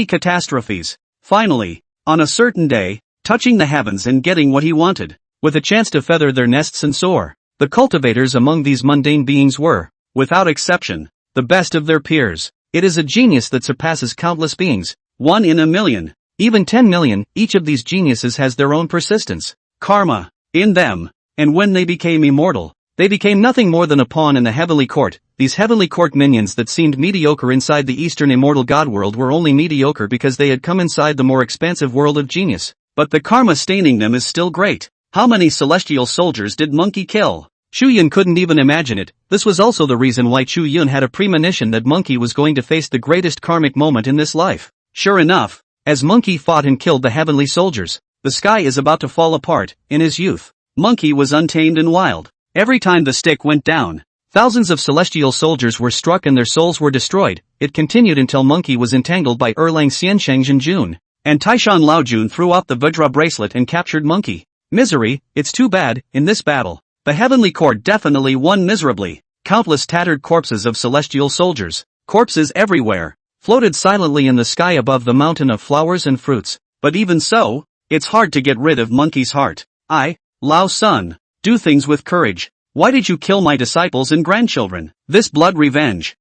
catastrophes, finally, on a certain day, touching the heavens and getting what he wanted, with a chance to feather their nests and soar. The cultivators among these mundane beings were, without exception, the best of their peers. It is a genius that surpasses countless beings, 1 in a million, even 10 million. Each of these geniuses has their own persistence, karma, in them, and when they became immortal, they became nothing more than a pawn in the heavenly court. These heavenly court minions that seemed mediocre inside the Eastern immortal god world were only mediocre because they had come inside the more expansive world of genius. But the karma staining them is still great. How many celestial soldiers did Monkey kill? Chu Yun couldn't even imagine it. This was also the reason why Chu Yun had a premonition that Monkey was going to face the greatest karmic moment in this life. Sure enough, As Monkey fought and killed the heavenly soldiers, the sky is about to fall apart. In his youth, Monkey was untamed and wild. Every time the stick went down, thousands of celestial soldiers were struck and their souls were destroyed. It continued until Monkey was entangled by Erlang Xiansheng Jun, and Taishan Laojun threw out the Vajra bracelet and captured Monkey. Misery, it's too bad. In this battle, the heavenly court definitely won miserably. Countless tattered corpses of celestial soldiers, corpses everywhere, floated silently in the sky above the mountain of flowers and fruits. But even so, it's hard to get rid of Monkey's heart. Lao Sun, do things with courage. Why did you kill my disciples and grandchildren? This blood revenge.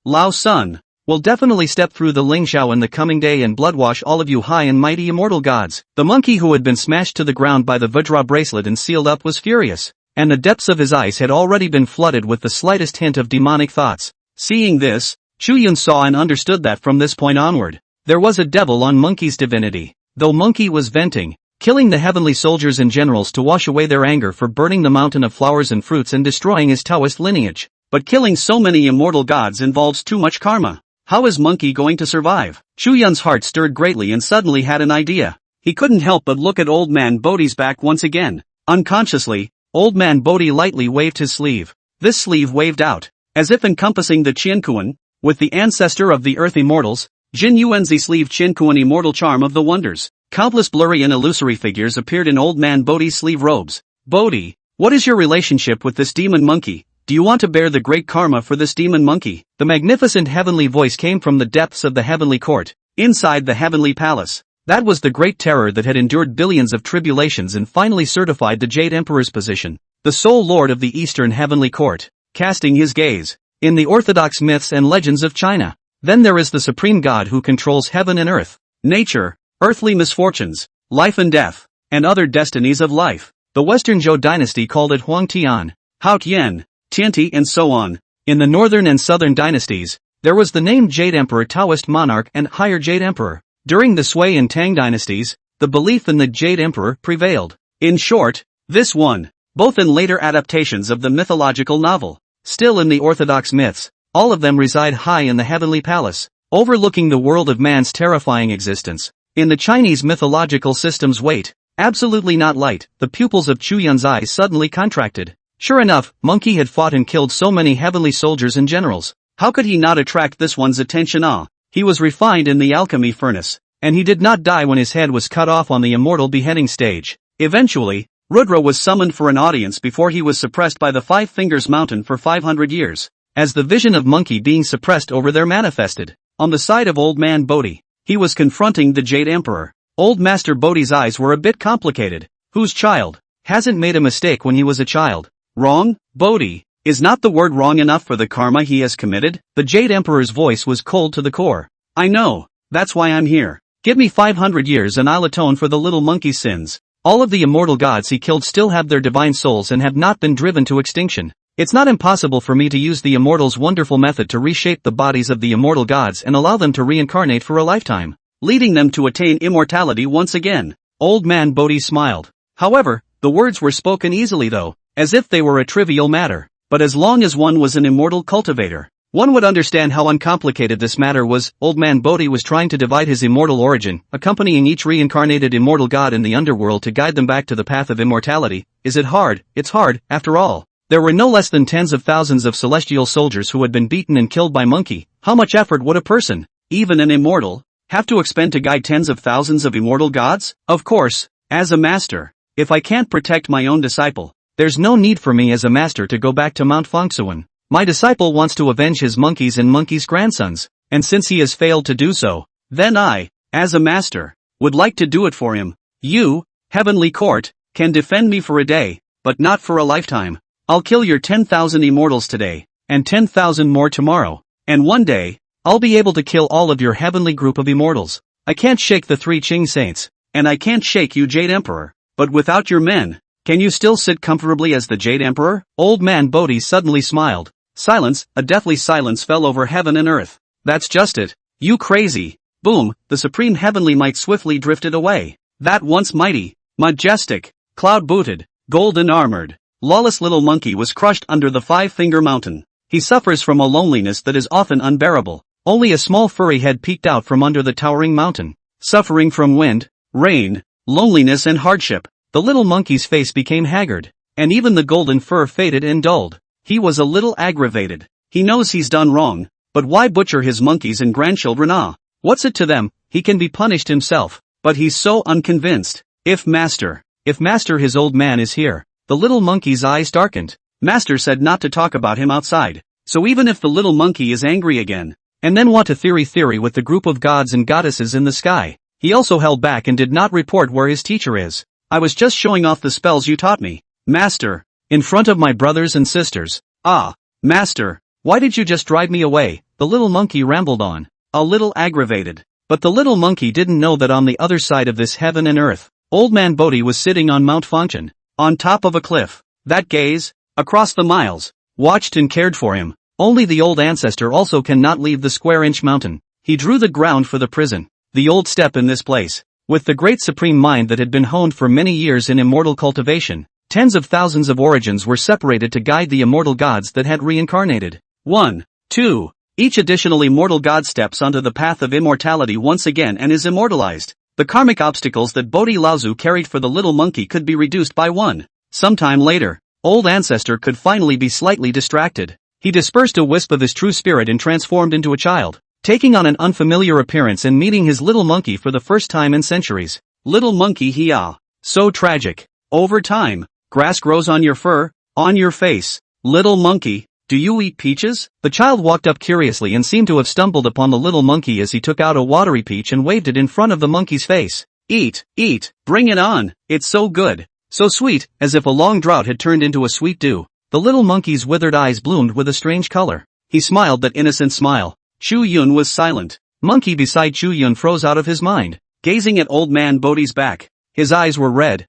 Lao Sun, will definitely step through the Lingxiao in the coming day and bloodwash all of you high and mighty immortal gods. The monkey who had been smashed to the ground by the Vajra bracelet and sealed up was furious, and the depths of his eyes had already been flooded with the slightest hint of demonic thoughts. Seeing this, Chu Yun saw and understood that from this point onward, there was a devil on Monkey's divinity. Though Monkey was venting, killing the heavenly soldiers and generals to wash away their anger for burning the mountain of flowers and fruits and destroying his Taoist lineage. But killing so many immortal gods involves too much karma. How is Monkey going to survive? Chu Yun's heart stirred greatly and suddenly had an idea. He couldn't help but look at Old Man Bodhi's back once again. Unconsciously, Old Man Bodhi lightly waved his sleeve. This sleeve waved out, as if encompassing the Qiankuan, with the ancestor of the earth immortals, Jin Yuanzi sleeve Qiankuan immortal charm of the wonders. Countless blurry and illusory figures appeared in Old Man Bodhi's sleeve robes. Bodhi, what is your relationship with this demon monkey? Do you want to bear the great karma for this demon monkey? The magnificent heavenly voice came from the depths of the heavenly court, inside the heavenly palace. That was the great terror that had endured billions of tribulations and finally certified the Jade Emperor's position. The sole lord of the Eastern Heavenly Court, casting his gaze in the orthodox myths and legends of China. Then there is the supreme God who controls heaven and earth, nature, earthly misfortunes, life and death, and other destinies of life. The Western Zhou dynasty called it Huang Tian, Hao Tian, Tianti and so on. In the northern and southern dynasties, there was the name Jade Emperor, Taoist monarch and higher Jade Emperor. During the Sui and Tang dynasties, the belief in the Jade Emperor prevailed. In short, this won, both in later adaptations of the mythological novel. Still in the orthodox myths, all of them reside high in the heavenly palace, overlooking the world of man's terrifying existence. In the Chinese mythological systems, wait, absolutely not light. The pupils of Chu Yun's eyes suddenly contracted. Sure enough, Monkey had fought and killed so many heavenly soldiers and generals. How could he not attract this one's attention? He was refined in the alchemy furnace, and he did not die when his head was cut off on the immortal beheading stage. Eventually, Rudra was summoned for an audience before he was suppressed by the Five Fingers Mountain for 500 years. As the vision of Monkey being suppressed over there manifested, on the side of Old Man Bodhi, he was confronting the Jade Emperor. Old Master Bodhi's eyes were a bit complicated. Whose child hasn't made a mistake when he was a child? Wrong, Bodhi, is not the word wrong enough for the karma he has committed? The Jade Emperor's voice was cold to the core. I know, that's why I'm here. Give me 500 years and I'll atone for the little monkey's sins. All of the immortal gods he killed still have their divine souls and have not been driven to extinction. It's not impossible for me to use the immortal's wonderful method to reshape the bodies of the immortal gods and allow them to reincarnate for a lifetime, leading them to attain immortality once again. Old Man Bodhi smiled. However, the words were spoken easily though, as if they were a trivial matter. But as long as one was an immortal cultivator, one would understand how uncomplicated this matter was. Old Man Bodhi was trying to divide his immortal origin, accompanying each reincarnated immortal god in the underworld to guide them back to the path of immortality. Is it hard? It's hard, after all. There were no less than tens of thousands of celestial soldiers who had been beaten and killed by Monkey. How much effort would a person, even an immortal, have to expend to guide tens of thousands of immortal gods? Of course, as a master, if I can't protect my own disciple, there's no need for me as a master to go back to Mount Fangsuan. My disciple wants to avenge his monkeys and monkeys' grandsons, and since he has failed to do so, then I, as a master, would like to do it for him. You, Heavenly Court, can defend me for a day, but not for a lifetime. I'll kill your 10,000 immortals today, and 10,000 more tomorrow, and one day, I'll be able to kill all of your heavenly group of immortals. I can't shake the three Qing saints, and I can't shake you Jade Emperor, but without your men, can you still sit comfortably as the Jade Emperor? Old Man Bodhi suddenly smiled. Silence, a deathly silence fell over heaven and earth. That's just it. You crazy. Boom, the supreme heavenly might swiftly drifted away. That once mighty, majestic, cloud-booted, golden-armored, lawless little monkey was crushed under the Five-Finger Mountain. He suffers from a loneliness that is often unbearable. Only a small furry head peeked out from under the towering mountain. suffering from wind, rain, loneliness and hardship. The little monkey's face became haggard, and even the golden fur faded and dulled. He was a little aggravated. He knows he's done wrong, but why butcher his monkeys and grandchildren? What's it to them? He can be punished himself. But he's so unconvinced. If master, his old man is here. The little monkey's eyes darkened. Master said not to talk about him outside. So even if the little monkey is angry again, and then want to theory with the group of gods and goddesses in the sky, he also held back and did not report where his teacher is. I was just showing off the spells you taught me, master, in front of my brothers and sisters. Master, why did you just drive me away? The little monkey rambled on, a little aggravated. But the little monkey didn't know that on the other side of this heaven and earth, Old Man Bodhi was sitting on Mount Fangchen, on top of a cliff. That gaze, across the miles, watched and cared for him. Only the old ancestor also cannot leave the square-inch mountain. He drew the ground for the prison, the old step in this place. With the great supreme mind that had been honed for many years in immortal cultivation, tens of thousands of origins were separated to guide the immortal gods that had reincarnated. 1, 2. Each additionally mortal god steps onto the path of immortality once again and is immortalized. The karmic obstacles that Bodhi Laozu carried for the little monkey could be reduced by 1. Sometime later, old ancestor could finally be slightly distracted. He dispersed a wisp of his true spirit and transformed into a child, taking on an unfamiliar appearance and meeting his little monkey for the first time in centuries. Little monkey so tragic. Over time, grass grows on your fur, on your face. Little monkey, do you eat peaches? The child walked up curiously and seemed to have stumbled upon the little monkey as he took out a watery peach and waved it in front of the monkey's face. Eat, bring it on, it's so good, so sweet, as if a long drought had turned into a sweet dew. The little monkey's withered eyes bloomed with a strange color. He smiled that innocent smile. Chu Yun was silent. Monkey beside Chu Yun froze out of his mind, gazing at old man Bodhi's back. His eyes were red.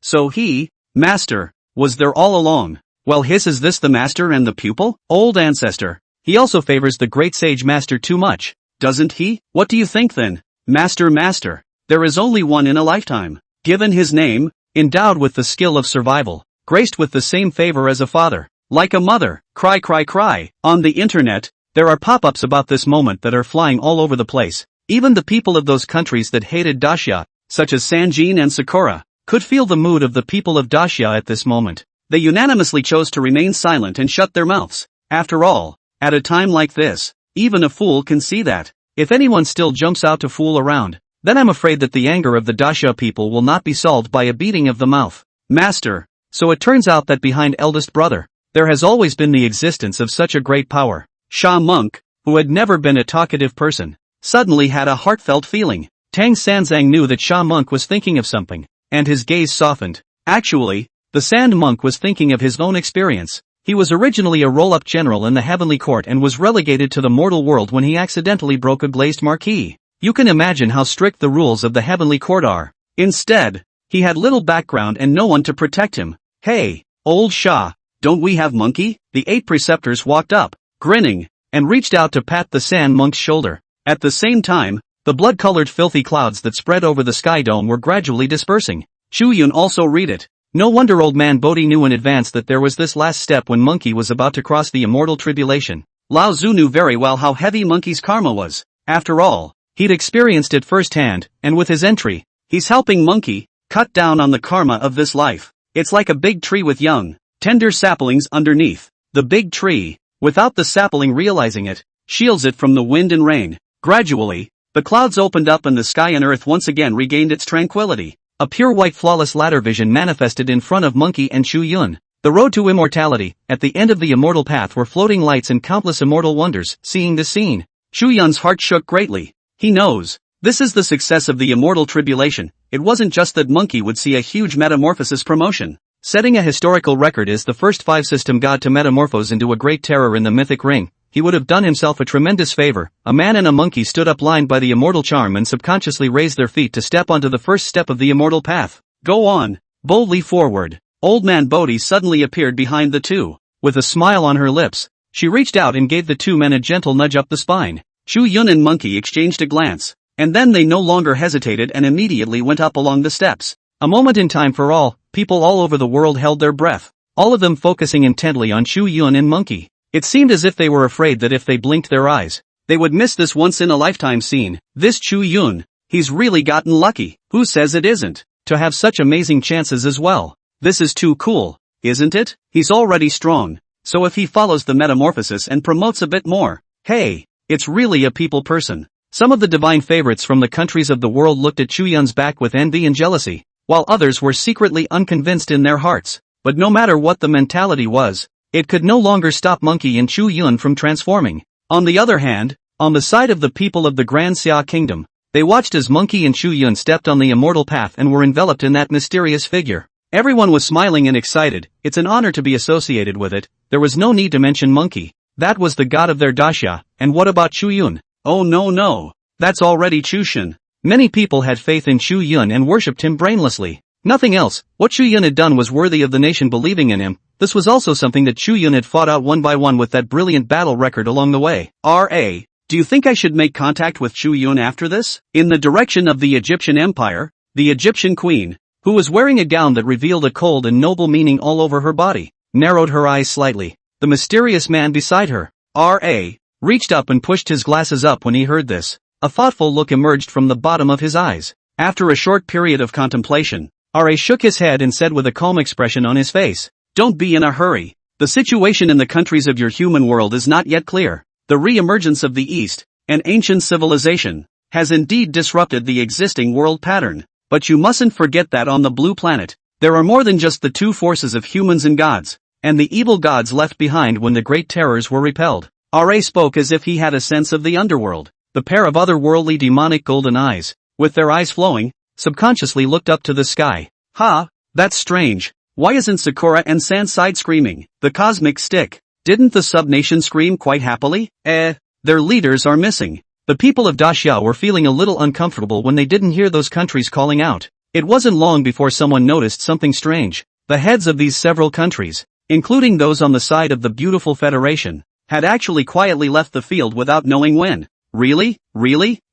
So he, master, was there all along. Well, is this the master and the pupil? Old ancestor. He also favors the great sage master too much, doesn't he? What do you think then? Master. There is only one in a lifetime. Given his name, endowed with the skill of survival, graced with the same favor as a father, like a mother. Cry. On the internet, there are pop-ups about this moment that are flying all over the place. Even the people of those countries that hated Dacia, such as Sanjin and Sakura, could feel the mood of the people of Dacia at this moment. They unanimously chose to remain silent and shut their mouths. After all, at a time like this, even a fool can see that. If anyone still jumps out to fool around, then I'm afraid that the anger of the Dacia people will not be solved by a beating of the mouth. Master, so it turns out that behind eldest brother, there has always been the existence of such a great power. Sha Monk, who had never been a talkative person, suddenly had a heartfelt feeling. Tang Sanzang knew that Sha Monk was thinking of something, and his gaze softened. Actually, the Sand Monk was thinking of his own experience. He was originally a roll-up general in the heavenly court and was relegated to the mortal world when he accidentally broke a glazed marquee. You can imagine how strict the rules of the heavenly court are. Instead, he had little background and no one to protect him. Hey, old Shah, don't we have monkey? The 8 preceptors walked up, grinning, and reached out to pat the Sand Monk's shoulder. At the same time, the blood-colored filthy clouds that spread over the sky dome were gradually dispersing. Chu Yun also read it. No wonder old man Bodhi knew in advance that there was this last step when Monkey was about to cross the immortal tribulation. Lao Tzu knew very well how heavy Monkey's karma was. After all, he'd experienced it firsthand, and with his entry, he's helping Monkey cut down on the karma of this life. It's like a big tree with young, tender saplings underneath. The big tree, without the sapling realizing it, shields it from the wind and rain. Gradually, the clouds opened up and the sky and earth once again regained its tranquility. A pure white flawless ladder vision manifested in front of Monkey and Chu Yun. The road to immortality, at the end of the immortal path were floating lights and countless immortal wonders. Seeing this scene, Chu Yun's heart shook greatly. He knows, this is the success of the immortal tribulation. It wasn't just that Monkey would see a huge metamorphosis promotion. Setting a historical record as the first 5-system god to metamorphose into a great terror in the mythic ring, he would have done himself a tremendous favor. A man and a monkey stood up lined by the immortal charm and subconsciously raised their feet to step onto the first step of the immortal path. Go on, boldly forward. Old man Bodhi suddenly appeared behind the two. With a smile on her lips, she reached out and gave the two men a gentle nudge up the spine. Chu Yun and Monkey exchanged a glance, and then they no longer hesitated and immediately went up along the steps. A moment in time for all, people all over the world held their breath, all of them focusing intently on Chu Yun and Monkey. It seemed as if they were afraid that if they blinked their eyes, They would miss this once-in-a-lifetime scene. This Chu Yun, he's really gotten lucky. Who says it isn't? To have such amazing chances as well. This is too cool, isn't it? He's already strong. So if he follows the metamorphosis and promotes a bit more, hey, it's really a people person. Some of the divine favorites from the countries of the world looked at Chu Yun's back with envy and jealousy, while others were secretly unconvinced in their hearts. But no matter what the mentality was, it could no longer stop Monkey and Chu Yun from transforming. On the other hand, on the side of the people of the Grand Xia Kingdom, they watched as Monkey and Chu Yun stepped on the immortal path and were enveloped in that mysterious figure. Everyone was smiling and excited. It's an honor to be associated with it. There was no need to mention Monkey. That was the god of their daxia. And what about Chu Yun? Oh no. That's already Chu Shun. Many people had faith in Chu Yun and worshipped him brainlessly. Nothing else. What Chu Yun had done was worthy of the nation believing in him. This was also something that Chu Yun had fought out one by one with that brilliant battle record along the way. R.A. Do you think I should make contact with Chu Yun after this? In the direction of the Egyptian Empire, the Egyptian queen, who was wearing a gown that revealed a cold and noble meaning all over her body, narrowed her eyes slightly. The mysterious man beside her, R.A., reached up and pushed his glasses up when he heard this. A thoughtful look emerged from the bottom of his eyes. After a short period of contemplation, R.A. shook his head and said with a calm expression on his face, "Don't be in a hurry. The situation in the countries of your human world is not yet clear. The re-emergence of the East, an ancient civilization, has indeed disrupted the existing world pattern. But you mustn't forget that on the blue planet, there are more than just the two forces of humans and gods, and the evil gods left behind when the great terrors were repelled." R.A. spoke as if he had a sense of the underworld. The pair of otherworldly demonic golden eyes, with their eyes flowing, subconsciously looked up to the sky. "Ha, that's strange. Why isn't Sakura and Sanside screaming? The cosmic stick. Didn't the sub-nation scream quite happily? Their leaders are missing." The people of Daxia were feeling a little uncomfortable when they didn't hear those countries calling out. It wasn't long before someone noticed something strange. The heads of these several countries, including those on the side of the beautiful Federation, had actually quietly left the field without knowing when. Really?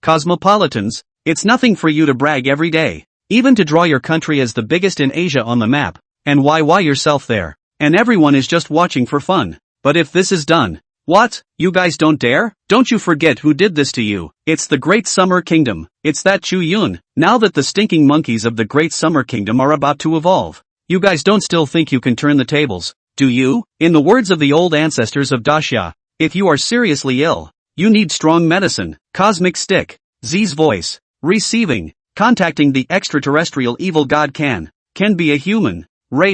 Cosmopolitans, it's nothing for you to brag every day. Even to draw your country as the biggest in Asia on the map. And why yourself there? And everyone is just watching for fun. But if this is done, what? You guys don't dare? Don't you forget who did this to you? It's the Great Summer Kingdom. It's that Chu Yun. Now that the stinking monkeys of the Great Summer Kingdom are about to evolve, you guys don't still think you can turn the tables, do you? In the words of the old ancestors of Daxia, if you are seriously ill, you need strong medicine. Cosmic stick. Z's voice. Receiving. Contacting the extraterrestrial evil god can be a human.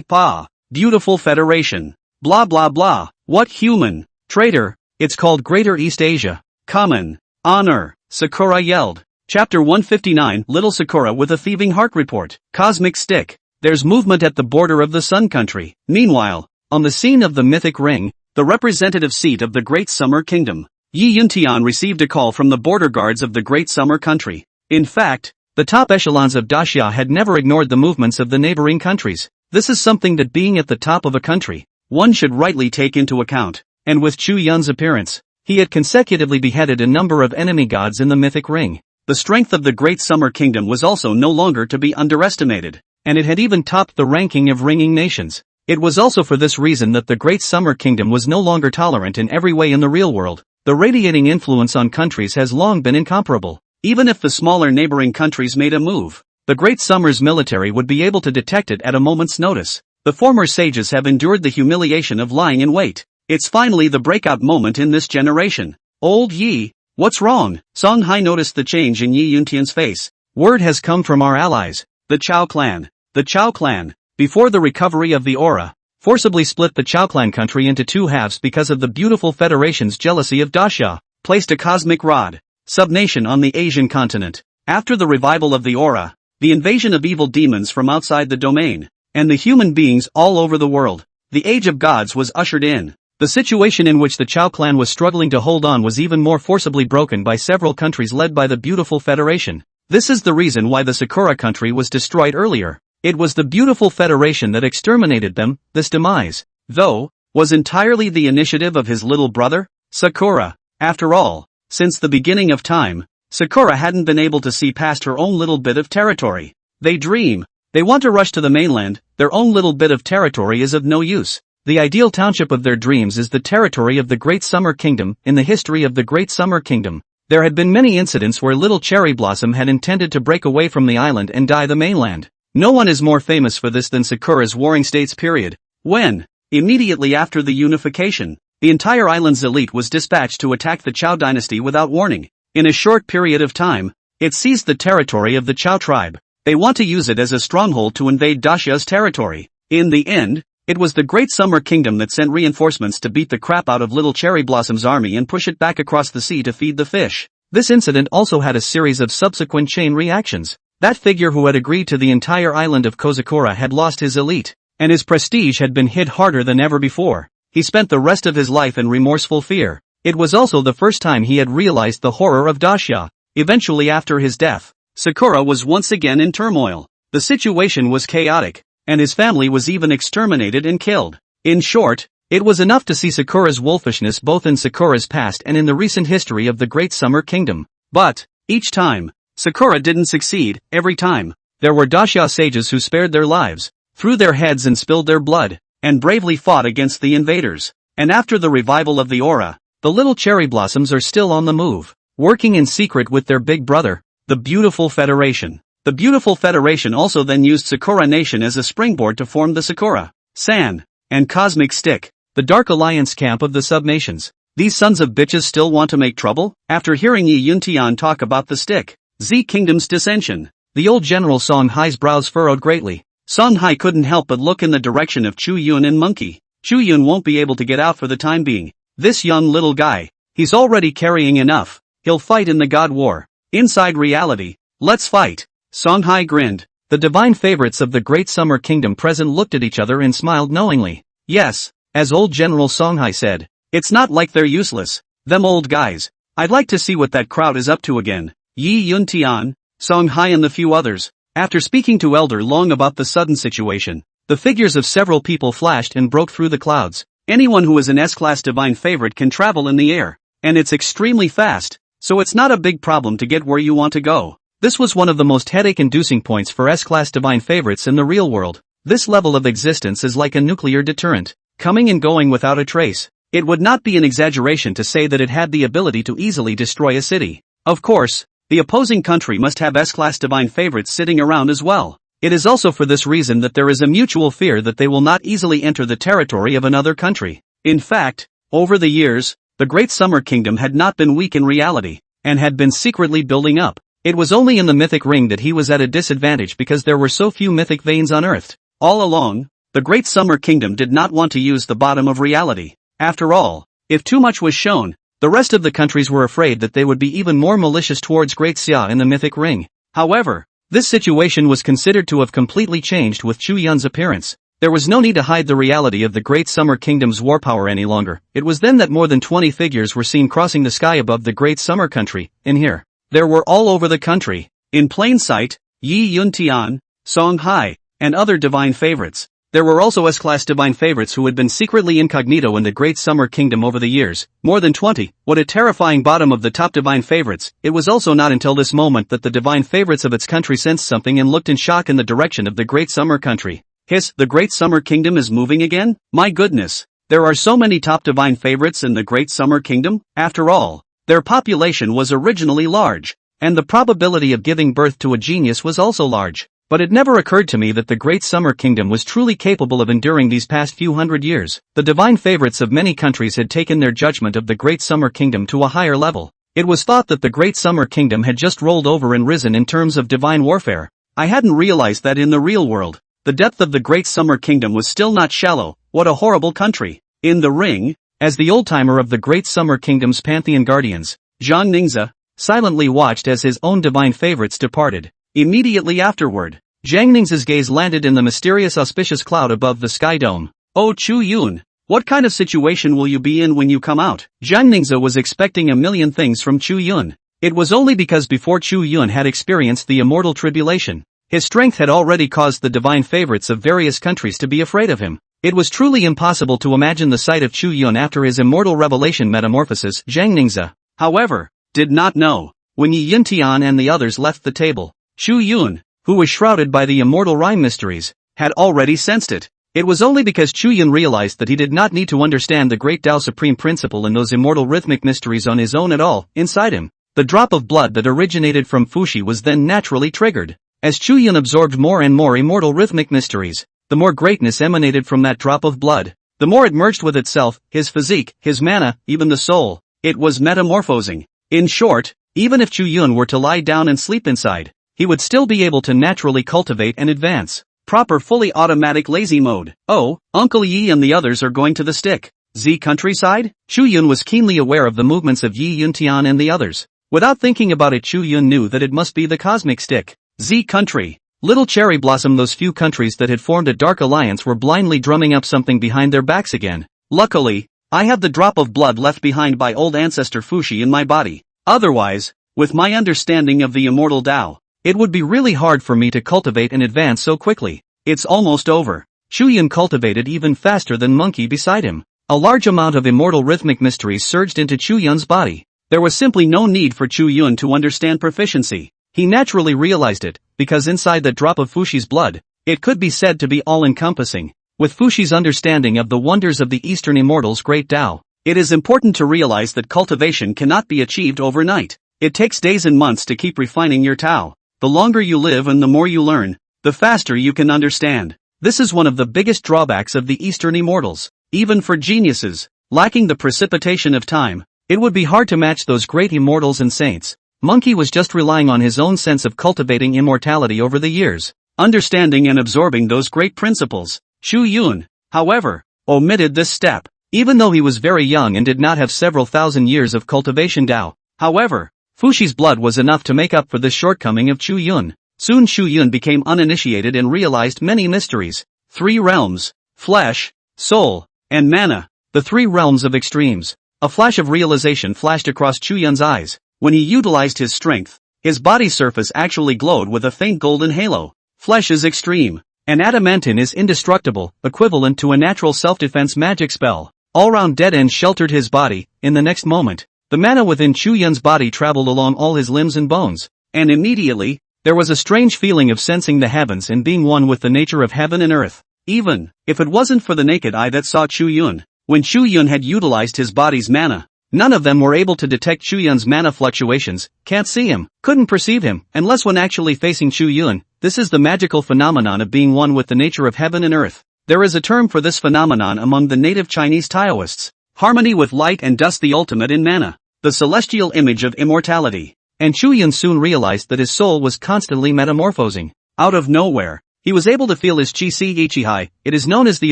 Pa. Beautiful Federation. Blah blah blah. What human? Traitor. It's called Greater East Asia. Common. Honor. Sakura yelled. Chapter 159. Little Sakura with a thieving heart report. Cosmic stick. There's movement at the border of the Sun Country. Meanwhile, on the scene of the mythic ring, the representative seat of the Great Summer Kingdom, Yi Yuntian received a call from the border guards of the Great Summer Country. In fact, the top echelons of Daxia had never ignored the movements of the neighboring countries. This is something that being at the top of a country, one should rightly take into account. And with Chu Yun's appearance, he had consecutively beheaded a number of enemy gods in the mythic ring. The strength of the Great Summer Kingdom was also no longer to be underestimated, and it had even topped the ranking of ringing nations. It was also for this reason that the Great Summer Kingdom was no longer tolerant in every way in the real world. The radiating influence on countries has long been incomparable. Even if the smaller neighboring countries made a move, the Great Summer's military would be able to detect it at a moment's notice. The former sages have endured the humiliation of lying in wait. It's finally the breakout moment in this generation. Old Yi, what's wrong? Song Hai noticed the change in Yi Yuntian's face. Word has come from our allies, the Chao clan. The Chao clan, before the recovery of the aura, forcibly split the Chao clan country into two halves because of the beautiful Federation's jealousy of Daxia, placed a cosmic rod, subnation on the Asian continent. After the revival of the aura, the invasion of evil demons from outside the domain, and the human beings all over the world, the age of gods was ushered in. The situation in which the Chao clan was struggling to hold on was even more forcibly broken by several countries led by the beautiful Federation. This is the reason why the Sakura country was destroyed earlier. It was the beautiful Federation that exterminated them. This demise, though, was entirely the initiative of his little brother, Sakura. After all, since the beginning of time, Sakura hadn't been able to see past her own little bit of territory. They dream. They want to rush to the mainland. Their own little bit of territory is of no use. The ideal township of their dreams is the territory of the Great Summer Kingdom. In the history of the Great Summer Kingdom, there had been many incidents where little Cherry Blossom had intended to break away from the island and die the mainland. No one is more famous for this than Sakura's Warring States period, when, immediately after the unification, the entire island's elite was dispatched to attack the Chao dynasty without warning. In a short period of time, it seized the territory of the Chao tribe. They want to use it as a stronghold to invade Dacia's territory. In the end, it was the Great Summer Kingdom that sent reinforcements to beat the crap out of Little Cherry Blossom's army and push it back across the sea to feed the fish. This incident also had a series of subsequent chain reactions. That figure who had agreed to the entire island of Kozakura had lost his elite, and his prestige had been hit harder than ever before. He spent the rest of his life in remorseful fear. It was also the first time he had realized the horror of Dacia. Eventually after his death, Sakura was once again in turmoil. The situation was chaotic, and his family was even exterminated and killed. In short, it was enough to see Sakura's wolfishness both in Sakura's past and in the recent history of the Great Summer Kingdom. But, each time, Sakura didn't succeed. Every time, there were Dacia sages who spared their lives, threw their heads and spilled their blood, and bravely fought against the invaders. And after the revival of the aura, the little cherry blossoms are still on the move, working in secret with their big brother, the Beautiful Federation. The Beautiful Federation also then used Sakura Nation as a springboard to form the Sakura, San, and Cosmic Stick, the Dark Alliance camp of the subnations. These sons of bitches still want to make trouble? After hearing Yi Yuntian talk about the Stick, Z Kingdom's dissension, the old General Song Hai's brows furrowed greatly. Song Hai couldn't help but look in the direction of Chu Yun and Monkey. Chu Yun won't be able to get out for the time being. This young little guy, he's already carrying enough. He'll fight in the God War. Inside reality, let's fight. Song Hai grinned. The divine favorites of the Great Summer Kingdom present looked at each other and smiled knowingly. Yes, as old General Song Hai said, it's not like they're useless. Them old guys. I'd like to see what that crowd is up to again. Yi Yuntian, Song Hai and the few others. After speaking to Elder Long about the sudden situation, the figures of several people flashed and broke through the clouds. Anyone who is an S-class divine favorite can travel in the air, and it's extremely fast, so it's not a big problem to get where you want to go. This was one of the most headache-inducing points for S-class divine favorites in the real world. This level of existence is like a nuclear deterrent, coming and going without a trace. It would not be an exaggeration to say that it had the ability to easily destroy a city. Of course, the opposing country must have S-class divine favorites sitting around as well. It is also for this reason that there is a mutual fear that they will not easily enter the territory of another country. In fact, over the years, the Great Summer Kingdom had not been weak in reality, and had been secretly building up. It was only in the mythic ring that he was at a disadvantage because there were so few mythic veins unearthed. All along, the Great Summer Kingdom did not want to use the bottom of reality. After all, if too much was shown, the rest of the countries were afraid that they would be even more malicious towards Great Xia in the mythic ring. However, this situation was considered to have completely changed with Chu Yun's appearance. There was no need to hide the reality of the Great Summer Kingdom's war power any longer. It was then that more than 20 figures were seen crossing the sky above the Great Summer country. In here, there were all over the country, in plain sight, Yi Yuntian, Song Hai, and other divine favorites. There were also S-class divine favorites who had been secretly incognito in the Great Summer Kingdom over the years, more than 20. What a terrifying bottom of the top divine favorites. It was also not until this moment that the divine favorites of its country sensed something and looked in shock in the direction of the Great Summer country. Hiss, the Great Summer Kingdom is moving again? My goodness, there are so many top divine favorites in the Great Summer Kingdom. After all, their population was originally large, and the probability of giving birth to a genius was also large. But it never occurred to me that the Great Summer Kingdom was truly capable of enduring these past few hundred years. The divine favorites of many countries had taken their judgment of the Great Summer Kingdom to a higher level. It was thought that the Great Summer Kingdom had just rolled over and risen in terms of divine warfare. I hadn't realized that in the real world, the depth of the Great Summer Kingdom was still not shallow. What a horrible country. In the ring, as the old-timer of the Great Summer Kingdom's pantheon guardians, Zhang Ningzi, silently watched as his own divine favorites departed. Immediately afterward, Zhang Ningzi's gaze landed in the mysterious auspicious cloud above the sky dome. Oh Chu Yun, what kind of situation will you be in when you come out? Zhang Ningzi was expecting a million things from Chu Yun. It was only because before Chu Yun had experienced the immortal tribulation, his strength had already caused the divine favorites of various countries to be afraid of him. It was truly impossible to imagine the sight of Chu Yun after his immortal revelation metamorphosis. Zhang Ningzi, however, did not know. When Yi Yuntian and the others left the table, Chu Yun, who was shrouded by the immortal rhyme mysteries, had already sensed it. It was only because Chu Yun realized that he did not need to understand the great Tao supreme principle and those immortal rhythmic mysteries on his own at all, inside him. The drop of blood that originated from Fushi was then naturally triggered. As Chu Yun absorbed more and more immortal rhythmic mysteries, the more greatness emanated from that drop of blood. The more it merged with itself, his physique, his mana, even the soul. It was metamorphosing. In short, even if Chu Yun were to lie down and sleep inside, he would still be able to naturally cultivate and advance. Proper fully automatic lazy mode. Oh, Uncle Yi and the others are going to the stick. Z countryside? Chu Yun was keenly aware of the movements of Yi Yuntian and the others. Without thinking about it, Chu Yun knew that it must be the cosmic stick. Z country. Little cherry blossom. Those few countries that had formed a dark alliance were blindly drumming up something behind their backs again. Luckily, I have the drop of blood left behind by old ancestor Fushi in my body. Otherwise, with my understanding of the immortal Tao, it would be really hard for me to cultivate and advance so quickly. It's almost over. Chu Yun cultivated even faster than Monkey beside him. A large amount of immortal rhythmic mysteries surged into Chu Yun's body. There was simply no need for Chu Yun to understand proficiency. He naturally realized it, because inside that drop of Fushi's blood, it could be said to be all-encompassing. With Fushi's understanding of the wonders of the Eastern Immortals' great Tao, it is important to realize that cultivation cannot be achieved overnight. It takes days and months to keep refining your Tao. The longer you live and the more you learn, the faster you can understand. This is one of the biggest drawbacks of the Eastern Immortals. Even for geniuses, lacking the precipitation of time, it would be hard to match those great immortals and saints. Monkey was just relying on his own sense of cultivating immortality over the years, understanding and absorbing those great principles. Chu Yun, however, omitted this step. Even though he was very young and did not have several thousand years of cultivation Tao, however, Fushi's blood was enough to make up for this shortcoming of Chu Yun. Soon Chu Yun became uninitiated and realized many mysteries. 3 realms: flesh, soul, and mana. The 3 realms of extremes. A flash of realization flashed across Chu Yun's eyes. When he utilized his strength, his body surface actually glowed with a faint golden halo. Flesh is extreme, and adamantine is indestructible, equivalent to a natural self-defense magic spell. All-round dead end sheltered his body. In the next moment, the mana within Chu Yun's body traveled along all his limbs and bones, and immediately, there was a strange feeling of sensing the heavens and being one with the nature of heaven and earth. Even if it wasn't for the naked eye that saw Chu Yun, when Chu Yun had utilized his body's mana, none of them were able to detect Chu Yun's mana fluctuations. Can't see him, couldn't perceive him, unless when actually facing Chu Yun. This is the magical phenomenon of being one with the nature of heaven and earth. There is a term for this phenomenon among the native Chinese Taoists. Harmony with light and dust, the ultimate in mana. The celestial image of immortality. And Chu Yun soon realized that his soul was constantly metamorphosing. Out of nowhere, he was able to feel his Qi Si high. It is known as the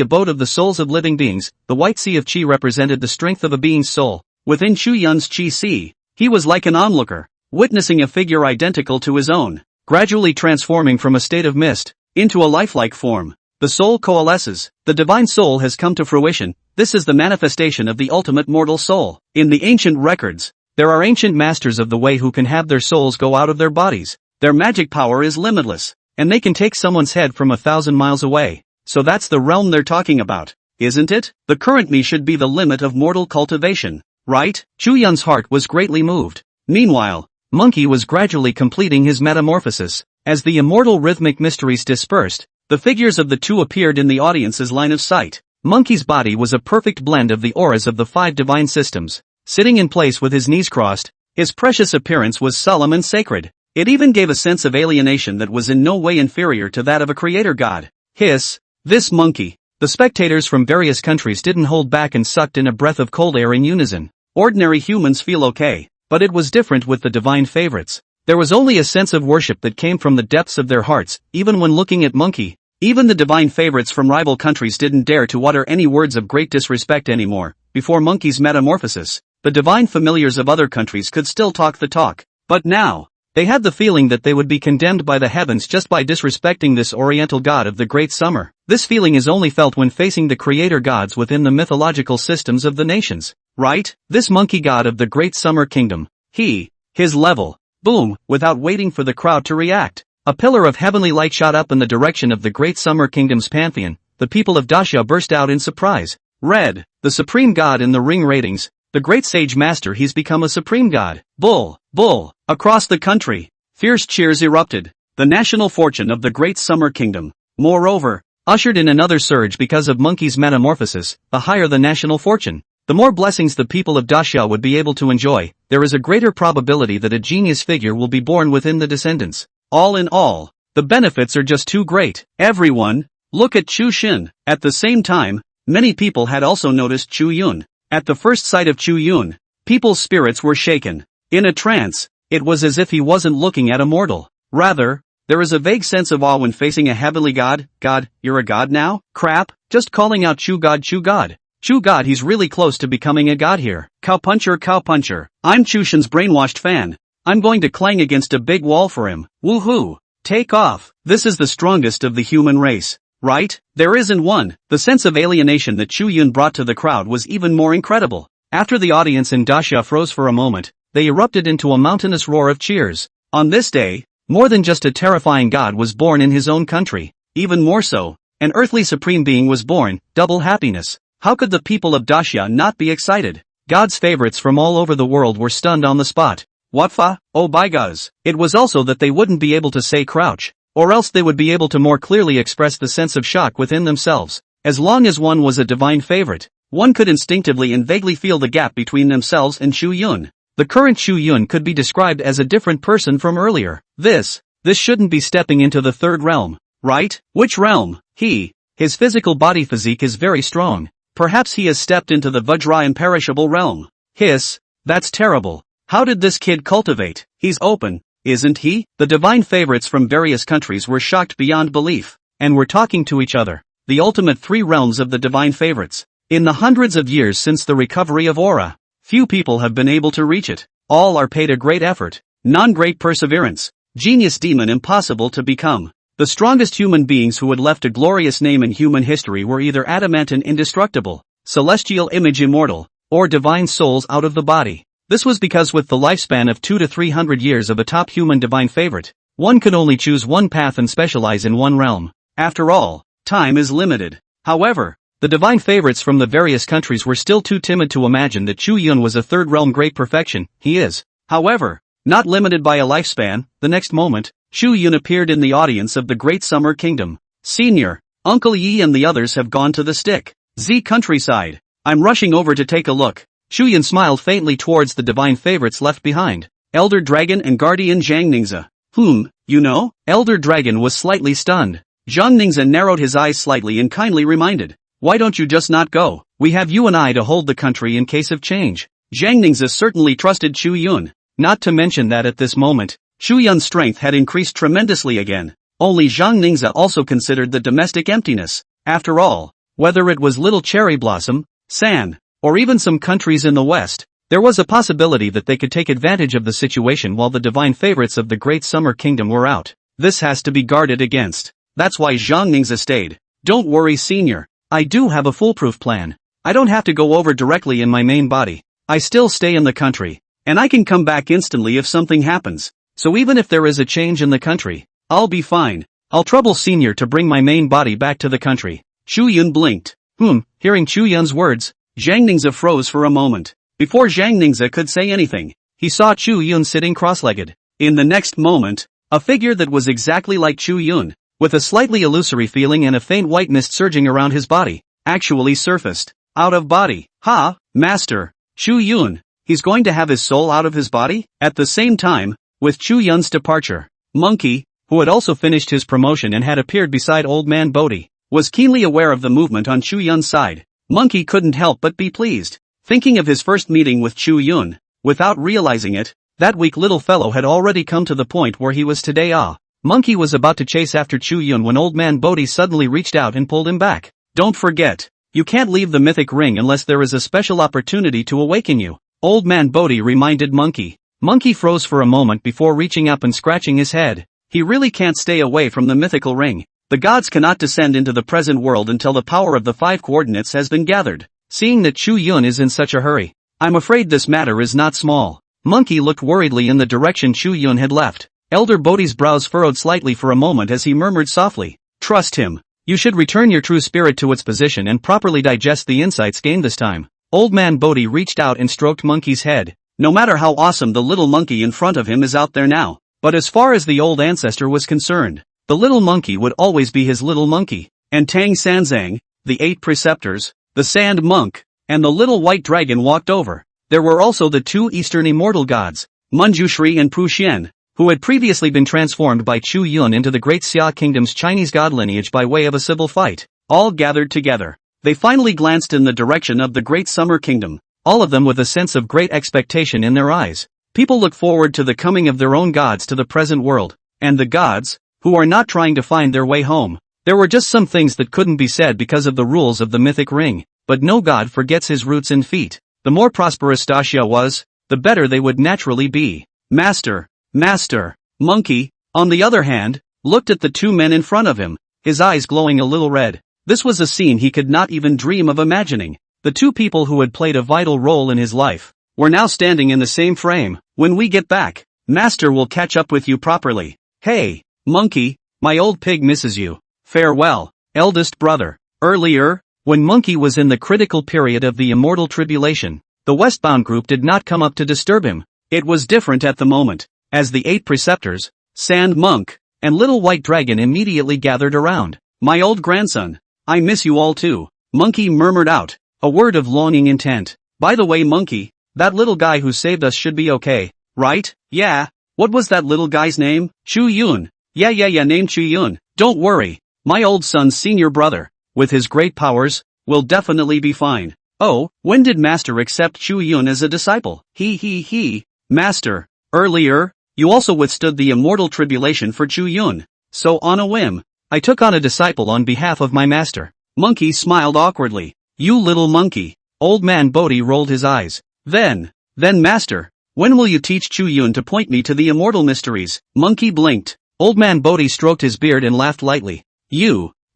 abode of the souls of living beings. The white sea of Qi represented the strength of a being's soul. Within Chu Yun's Qi Si, he was like an onlooker, witnessing a figure identical to his own, gradually transforming from a state of mist into a lifelike form. The soul coalesces. The divine soul has come to fruition. This is the manifestation of the ultimate mortal soul. In the ancient records, there are ancient masters of the way who can have their souls go out of their bodies. Their magic power is limitless, and they can take someone's head from 1,000 miles away. So that's the realm they're talking about, isn't it? The current me should be the limit of mortal cultivation, right? Chu Yun's heart was greatly moved. Meanwhile, Monkey was gradually completing his metamorphosis. As the immortal rhythmic mysteries dispersed, the figures of the two appeared in the audience's line of sight. Monkey's body was a perfect blend of the auras of the 5 divine systems. Sitting in place with his knees crossed, his precious appearance was solemn and sacred. It even gave a sense of alienation that was in no way inferior to that of a creator god. This monkey. The spectators from various countries didn't hold back and sucked in a breath of cold air in unison. Ordinary humans feel okay, but it was different with the divine favorites. There was only a sense of worship that came from the depths of their hearts, even when looking at Monkey. Even the divine favorites from rival countries didn't dare to utter any words of great disrespect anymore. Before Monkey's metamorphosis, the divine familiars of other countries could still talk the talk. But now, they had the feeling that they would be condemned by the heavens just by disrespecting this oriental god of the great summer. This feeling is only felt when facing the creator gods within the mythological systems of the nations. Right? This monkey god of the great summer kingdom. His level. Boom, without waiting for the crowd to react. A pillar of heavenly light shot up in the direction of the great summer kingdom's pantheon. The people of Daxia burst out in surprise. Red, the supreme god in the ring ratings. The great sage master, he's become a supreme god. Bull. Across the country, fierce cheers erupted. The national fortune of the great summer kingdom. Moreover, ushered in another surge because of Monkey's metamorphosis. The higher the national fortune, the more blessings the people of Daxia would be able to enjoy. There is a greater probability that a genius figure will be born within the descendants. All in all, the benefits are just too great. Everyone, look at Chu Yun. At the same time, many people had also noticed Chu Yun. At the first sight of Chu Yun, people's spirits were shaken. In a trance, it was as if he wasn't looking at a mortal. Rather, there is a vague sense of awe when facing a heavenly god. God, you're a god now? Crap, just calling out Chu God, Chu God. Chu God, he's really close to becoming a god here. Cowpuncher, cowpuncher. I'm Chu Yun's brainwashed fan. I'm going to clang against a big wall for him. Woohoo! Take off. This is the strongest of the human race. Right? There isn't one. The sense of alienation that Chu Yun brought to the crowd was even more incredible. After the audience in Daxia froze for a moment, they erupted into a mountainous roar of cheers. On this day, more than just a terrifying god was born in his own country. Even more so, an earthly supreme being was born. Double happiness. How could the people of Daxia not be excited? God's favorites from all over the world were stunned on the spot. What fa? Oh by gods. It was also that they wouldn't be able to say crouch, or else they would be able to more clearly express the sense of shock within themselves. As long as one was a divine favorite, one could instinctively and vaguely feel the gap between themselves and Chu Yun. The current Chu Yun could be described as a different person from earlier. This shouldn't be stepping into the third realm, right? Which realm? His physical body physique is very strong. Perhaps he has stepped into the Vajra imperishable realm. That's terrible. How did this kid cultivate? He's open, isn't he? The divine favorites from various countries were shocked beyond belief, and were talking to each other. The ultimate three realms of the divine favorites. In the hundreds of years since the recovery of Aura, few people have been able to reach it. All are paid a great effort, non-great perseverance, genius demon impossible to become. The strongest human beings who had left a glorious name in human history were either adamantine indestructible, celestial image immortal, or divine souls out of the body. This was because with the lifespan of 200 to 300 years of a top human divine favorite, one could only choose one path and specialize in one realm. After all, time is limited. However, the divine favorites from the various countries were still too timid to imagine that Chu Yun was a third realm great perfection. He is, however, not limited by a lifespan. The next moment, Chu Yun appeared in the audience of the Great Summer Kingdom. Senior, Uncle Yi and the others have gone to the Stick Z countryside. I'm rushing over to take a look. Chu Yun smiled faintly towards the divine favorites left behind. Elder Dragon and Guardian Zhang Ningzi. You know? Elder Dragon was slightly stunned. Zhang Ningzi narrowed his eyes slightly and kindly reminded. Why don't you just not go? We have you and I to hold the country in case of change. Zhang Ningzi certainly trusted Chu Yun. Not to mention that at this moment, Chu Yun's strength had increased tremendously again. Only Zhang Ningzi also considered the domestic emptiness. After all, whether it was Little Cherry Blossom, San, or even some countries in the West, there was a possibility that they could take advantage of the situation while the divine favorites of the Great Summer Kingdom were out. This has to be guarded against. That's why Zhang Ningzi stayed. Don't worry, senior. I do have a foolproof plan. I don't have to go over directly in my main body. I still stay in the country, and I can come back instantly if something happens. So even if there is a change in the country, I'll be fine. I'll trouble senior to bring my main body back to the country. Chu Yun blinked. Hearing Chu Yun's words, Zhang Ningzi froze for a moment. Before Zhang Ningzi could say anything, he saw Chu Yun sitting cross-legged. In the next moment, a figure that was exactly like Chu Yun, with a slightly illusory feeling and a faint white mist surging around his body, actually surfaced. Out of body. Master. Chu Yun. He's going to have his soul out of his body? At the same time, with Chu Yun's departure, Monkey, who had also finished his promotion and had appeared beside Old Man Bodhi, was keenly aware of the movement on Chu Yun's side. Monkey couldn't help but be pleased. Thinking of his first meeting with Chu Yun, without realizing it, that weak little fellow had already come to the point where he was today. Monkey was about to chase after Chu Yun when Old Man Bodhi suddenly reached out and pulled him back. Don't forget, you can't leave the mythic ring unless there is a special opportunity to awaken you. Old Man Bodhi reminded Monkey. Monkey froze for a moment before reaching up and scratching his head. He really can't stay away from the mythical ring. The gods cannot descend into the present world until the power of the 5 coordinates has been gathered. Seeing that Chu Yun is in such a hurry, I'm afraid this matter is not small. Monkey looked worriedly in the direction Chu Yun had left. Elder Bodhi's brows furrowed slightly for a moment as he murmured softly, "Trust him. You should return your true spirit to its position and properly digest the insights gained this time." Old Man Bodhi reached out and stroked Monkey's head. No matter how awesome the little monkey in front of him is out there now, but as far as the old ancestor was concerned, the little monkey would always be his little monkey. and Tang Sanzang, the 8 preceptors, the sand monk, and the little white dragon walked over. There were also the 2 eastern immortal gods, Munjushri and Pu Xian, who had previously been transformed by Chu Yun into the Great Xia Kingdom's Chinese god lineage by way of a civil fight, all gathered together. They finally glanced in the direction of the Great Summer Kingdom, all of them with a sense of great expectation in their eyes. People look forward to the coming of their own gods to the present world, and the gods, who are not trying to find their way home. There were just some things that couldn't be said because of the rules of the mythic ring, but no god forgets his roots and feet. The more prosperous Daxia was, the better they would naturally be. Master, Monkey, on the other hand, looked at the 2 men in front of him, his eyes glowing a little red. This was a scene he could not even dream of imagining. The 2 people who had played a vital role in his life were now standing in the same frame. When we get back, Master will catch up with you properly. Hey, Monkey, my old pig misses you. Farewell, eldest brother. Earlier, when Monkey was in the critical period of the immortal tribulation, the westbound group did not come up to disturb him. It was different at the moment, as the 8 preceptors, Sand Monk, and Little White Dragon immediately gathered around. My old grandson, I miss you all too, Monkey murmured out, a word of longing intent. By the way, Monkey, that little guy who saved us should be okay, right? Yeah, what was that little guy's name? Chu Yun. Yeah, named Chu Yun. Don't worry, my old son's senior brother, with his great powers, will definitely be fine. Oh, when did Master accept Chu Yun as a disciple? Master, earlier, you also withstood the immortal tribulation for Chu Yun. So on a whim, I took on a disciple on behalf of my master. Monkey smiled awkwardly. You little monkey. Old man Bodhi rolled his eyes. Then Master, when will you teach Chu Yun to point me to the immortal mysteries? Monkey blinked. Old man Bodhi stroked his beard and laughed lightly.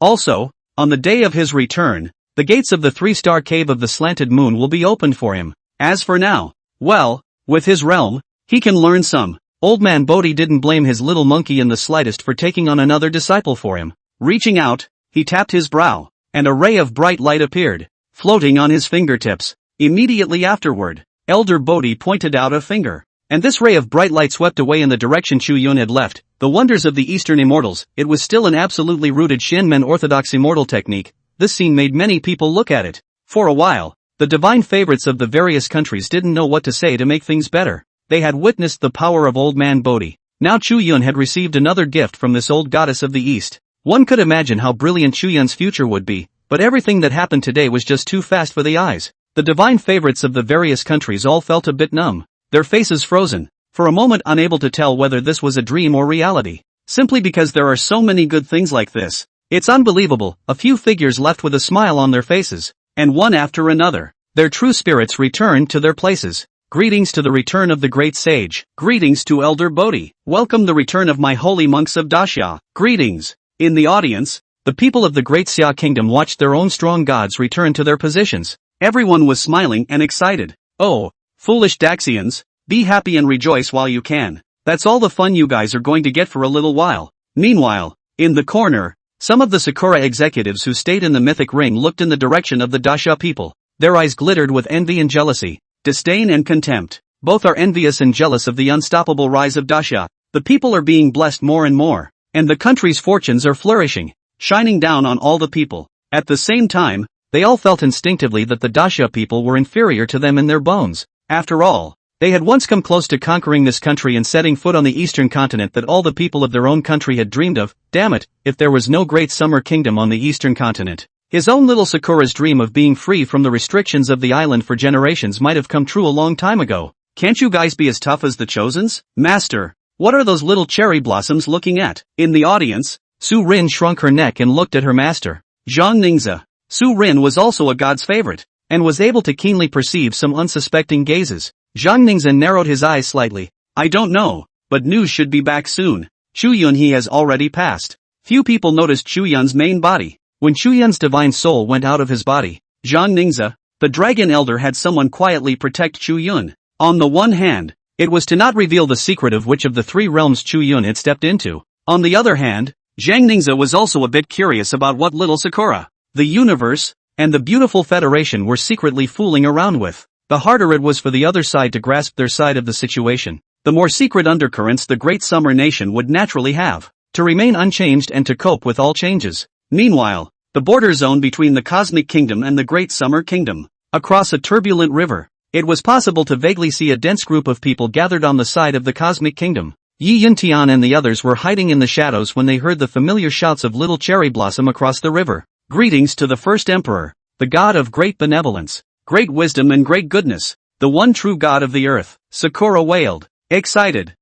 Also, on the day of his return, the gates of the 3-star cave of the slanted moon will be opened for him. As for now, well, with his realm, he can learn some. Old man Bodhi didn't blame his little monkey in the slightest for taking on another disciple for him. Reaching out, he tapped his brow, and a ray of bright light appeared, floating on his fingertips. Immediately afterward, Elder Bodhi pointed out a finger, and this ray of bright light swept away in the direction Chu Yun had left. The wonders of the Eastern Immortals. It was still an absolutely rooted Shinmen orthodox immortal technique. This scene made many people look at it. For a while, the divine favorites of the various countries didn't know what to say to make things better. They had witnessed the power of Old Man Bodhi. Now Chu Yun had received another gift from this old goddess of the East. One could imagine how brilliant Chu Yun's future would be, but everything that happened today was just too fast for the eyes. The divine favorites of the various countries all felt a bit numb, their faces frozen, for a moment unable to tell whether this was a dream or reality. Simply because there are so many good things like this. It's unbelievable. A few figures left with a smile on their faces, and one after another, their true spirits returned to their places. Greetings to the return of the great sage. Greetings to Elder Bodhi. Welcome the return of my holy monks of Daxia. Greetings. In the audience, the people of the Great Xia Kingdom watched their own strong gods return to their positions. Everyone was smiling and excited. Oh, foolish Daxians, be happy and rejoice while you can. That's all the fun you guys are going to get for a little while. Meanwhile, in the corner, some of the Sakura executives who stayed in the mythic ring looked in the direction of the Daxia people. Their eyes glittered with envy and jealousy, disdain and contempt. Both are envious and jealous of the unstoppable rise of Daxia. The people are being blessed more and more, and the country's fortunes are flourishing, shining down on all the people. At the same time, they all felt instinctively that the Daxia people were inferior to them in their bones. After all, they had once come close to conquering this country and setting foot on the eastern continent that all the people of their own country had dreamed of. Damn it, if there was no great summer kingdom on the eastern continent. His own little Sakura's dream of being free from the restrictions of the island for generations might have come true a long time ago. Can't you guys be as tough as the Chosens? Master, what are those little cherry blossoms looking at? In the audience, Su Rin shrunk her neck and looked at her master, Zhang Ningzi. Su Rin was also a god's favorite, and was able to keenly perceive some unsuspecting gazes. Zhang Ningzi narrowed his eyes slightly. I don't know, but news should be back soon. Chu Yun he has already passed. Few people noticed Chu Yun's main body. When Chu Yun's divine soul went out of his body, Zhang Ningzi, the dragon elder, had someone quietly protect Chu Yun. On the one hand, it was to not reveal the secret of which of the 3 realms Chu Yun had stepped into. On the other hand, Zhang Ningzi was also a bit curious about what little Sakura, the universe, and the beautiful Federation were secretly fooling around with. The harder it was for the other side to grasp their side of the situation, the more secret undercurrents the Great Summer Nation would naturally have, to remain unchanged and to cope with all changes. Meanwhile, the border zone between the Cosmic Kingdom and the Great Summer Kingdom. Across a turbulent river, it was possible to vaguely see a dense group of people gathered on the side of the Cosmic Kingdom. Yi Yuntian and the others were hiding in the shadows when they heard the familiar shouts of Little Cherry Blossom across the river. Greetings to the first emperor, the god of great benevolence, great wisdom and great goodness, the one true god of the earth, Sakura wailed, excited.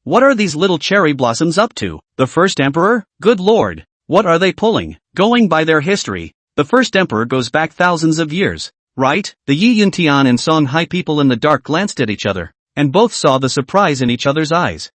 What are these little cherry blossoms up to? The first emperor? Good lord, what are they pulling? Going by their history, the first emperor goes back thousands of years, right? The Yi Yuntian and Songhai people in the dark glanced at each other, and both saw the surprise in each other's eyes.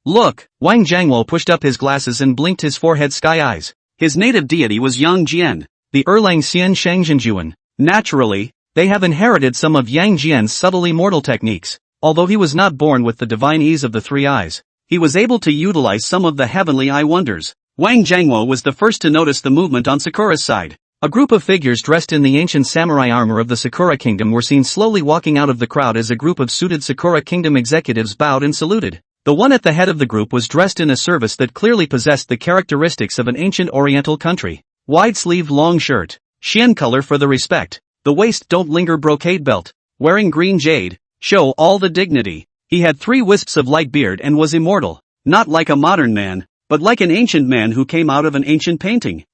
Look, Wang Jiangwo pushed up his glasses and blinked his forehead sky eyes. His native deity was Yang Jian, the Erlang Xian Shangzhenjuan. Naturally, they have inherited some of Yang Jian's subtle immortal techniques. Although he was not born with the divine ease of the three eyes, he was able to utilize some of the heavenly eye wonders. Wang Jiangwo was the first to notice the movement on Sakura's side. A group of figures dressed in the ancient samurai armor of the Sakura Kingdom were seen slowly walking out of the crowd as a group of suited Sakura Kingdom executives bowed and saluted. The one at the head of the group was dressed in a service that clearly possessed the characteristics of an ancient oriental country. Wide-sleeved long shirt, Xian color for the respect, the waist don't linger brocade belt, wearing green jade, show all the dignity. He had 3 wisps of light beard and was immortal, not like a modern man, but like an ancient man who came out of an ancient painting.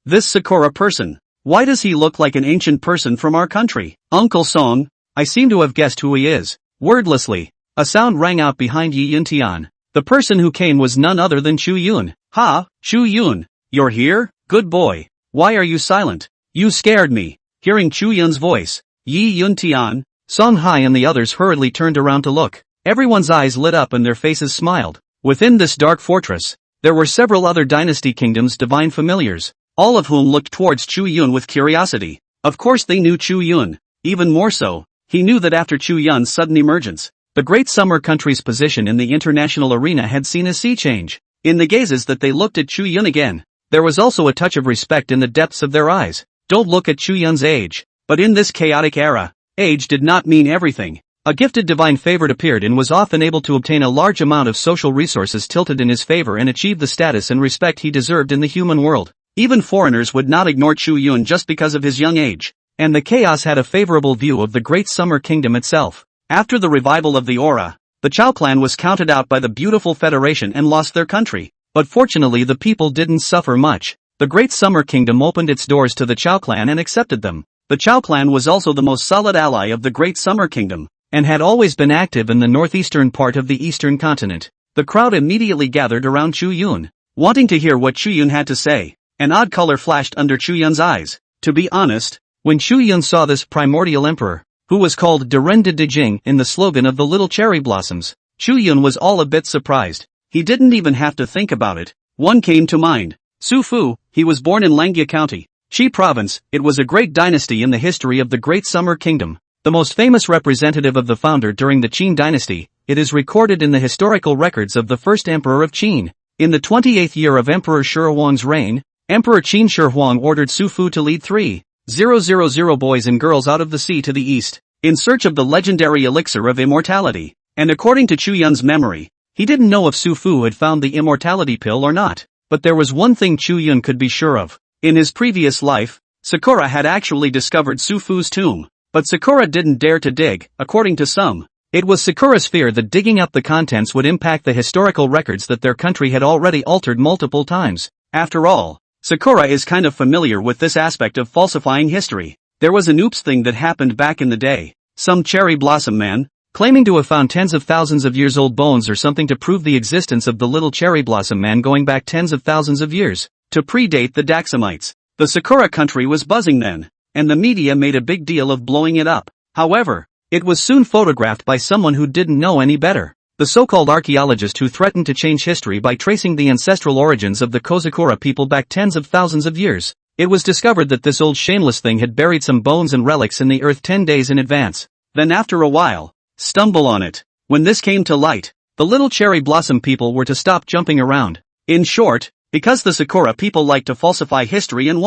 This Sakura person. Why does he look like an ancient person from our country? Uncle Song, I seem to have guessed who he is. Wordlessly, a sound rang out behind Yi Yuntian. The person who came was none other than Chu Yun. Ha, Chu Yun, you're here? Good boy. Why are you silent? You scared me. Hearing Chu Yun's voice, Yi Yuntian, Songhai and the others hurriedly turned around to look. Everyone's eyes lit up and their faces smiled. Within this dark fortress, there were several other dynasty kingdoms' divine familiars, all of whom looked towards Chu Yun with curiosity. Of course they knew Chu Yun. Even more so, he knew that after Chu Yun's sudden emergence, the Great Summer country's position in the international arena had seen a sea change. In the gazes that they looked at Chu Yun again, there was also a touch of respect in the depths of their eyes. Don't look at Chu Yun's age. But in this chaotic era, age did not mean everything. A gifted divine favorite appeared and was often able to obtain a large amount of social resources tilted in his favor and achieve the status and respect he deserved in the human world. Even foreigners would not ignore Chu Yun just because of his young age. And the chaos had a favorable view of the Great Summer Kingdom itself. After the revival of the aura, the Chao clan was counted out by the beautiful Federation and lost their country. But fortunately the people didn't suffer much. The Great Summer Kingdom opened its doors to the Chao clan and accepted them. The Chao clan was also the most solid ally of the Great Summer Kingdom, and had always been active in the northeastern part of the eastern continent. The crowd immediately gathered around Chu Yun, wanting to hear what Chu Yun had to say. An odd color flashed under Chu Yun's eyes. To be honest, when Chu Yun saw this primordial emperor, who was called Deren de Dijing in the slogan of the Little Cherry Blossoms, Chu Yun was all a bit surprised. He didn't even have to think about it. One came to mind. Su Fu, he was born in Langia County, Qi Province. It was a great dynasty in the history of the Great Summer Kingdom. The most famous representative of the founder during the Qin dynasty, it is recorded in the historical records of the first emperor of Qin. In the 28th year of Emperor Shi Huang's reign, Emperor Qin Shi Huang ordered Su Fu to lead 3,000 boys and girls out of the sea to the east, in search of the legendary elixir of immortality. And according to Chu Yun's memory, he didn't know if Su Fu had found the immortality pill or not. But there was one thing Chu Yun could be sure of. In his previous life, Sakura had actually discovered Su Fu's tomb. But Sakura didn't dare to dig, according to some. It was Sakura's fear that digging up the contents would impact the historical records that their country had already altered multiple times. After all, Sakura is kind of familiar with this aspect of falsifying history. There was an oops thing that happened back in the day. Some cherry blossom man, claiming to have found tens of thousands of years old bones or something to prove the existence of the little cherry blossom man going back tens of thousands of years, to predate the Daxamites. The Sakura country was buzzing then, and the media made a big deal of blowing it up. However, it was soon photographed by someone who didn't know any better. The so-called archaeologist who threatened to change history by tracing the ancestral origins of the Kozakura people back tens of thousands of years. It was discovered that this old shameless thing had buried some bones and relics in the earth 10 days in advance. Then after a while, stumble on it. When this came to light, the little cherry blossom people were to stop jumping around. In short, because the Sakura people like to falsify history and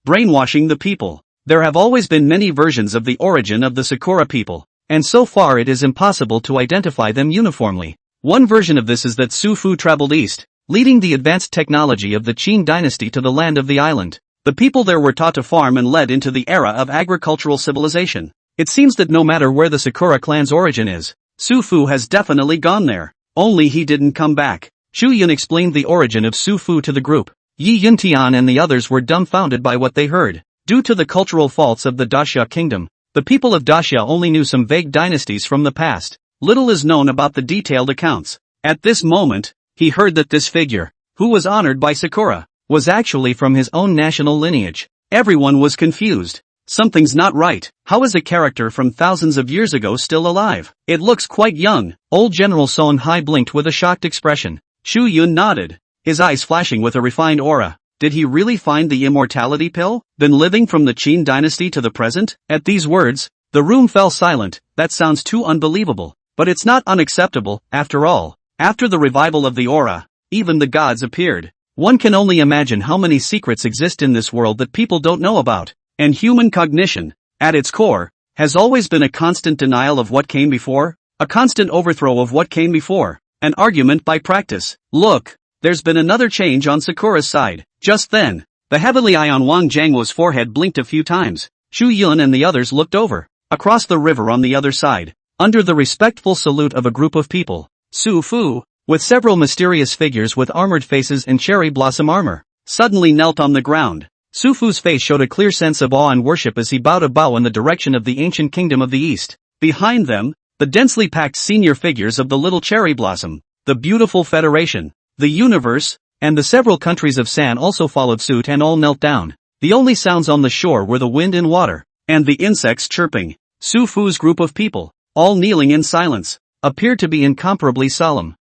brainwashing the people. There have always been many versions of the origin of the Sakura people, and so far it is impossible to identify them uniformly. One version of this is that Su Fu traveled east, leading the advanced technology of the Qin dynasty to the land of the island. The people there were taught to farm and led into the era of agricultural civilization. It seems that no matter where the Sakura clan's origin is, Su Fu has definitely gone there. Only he didn't come back. Chu Yun explained the origin of Su Fu to the group. Yi Yuntian and the others were dumbfounded by what they heard. Due to the cultural faults of the Daxia kingdom, the people of Daxia only knew some vague dynasties from the past. Little is known about the detailed accounts. At this moment, he heard that this figure, who was honored by Sakura, was actually from his own national lineage. Everyone was confused. Something's not right. How is a character from thousands of years ago still alive? It looks quite young. Old General Son Hai blinked with a shocked expression. Chu Yun nodded, his eyes flashing with a refined aura. Did he really find the immortality pill? Been living from the Qin dynasty to the present? At these words, the room fell silent. That sounds too unbelievable. But it's not unacceptable, after all. After the revival of the aura, even the gods appeared. One can only imagine how many secrets exist in this world that people don't know about. And human cognition, at its core, has always been a constant denial of what came before, a constant overthrow of what came before, an argument by practice. Look, there's been another change on Sakura's side. Just then, the heavenly eye on Wang Jiangwo's forehead blinked a few times. Chu Yun and the others looked over, across the river on the other side, under the respectful salute of a group of people. Su Fu, with several mysterious figures with armored faces and cherry blossom armor, suddenly knelt on the ground. Su Fu's face showed a clear sense of awe and worship as he bowed a bow in the direction of the ancient kingdom of the East. Behind them, the densely packed senior figures of the Little Cherry Blossom, the Beautiful Federation, the Universe, and the several countries of San also followed suit and all knelt down. The only sounds on the shore were the wind and water, and the insects chirping. Su Fu's group of people, all kneeling in silence, appeared to be incomparably solemn.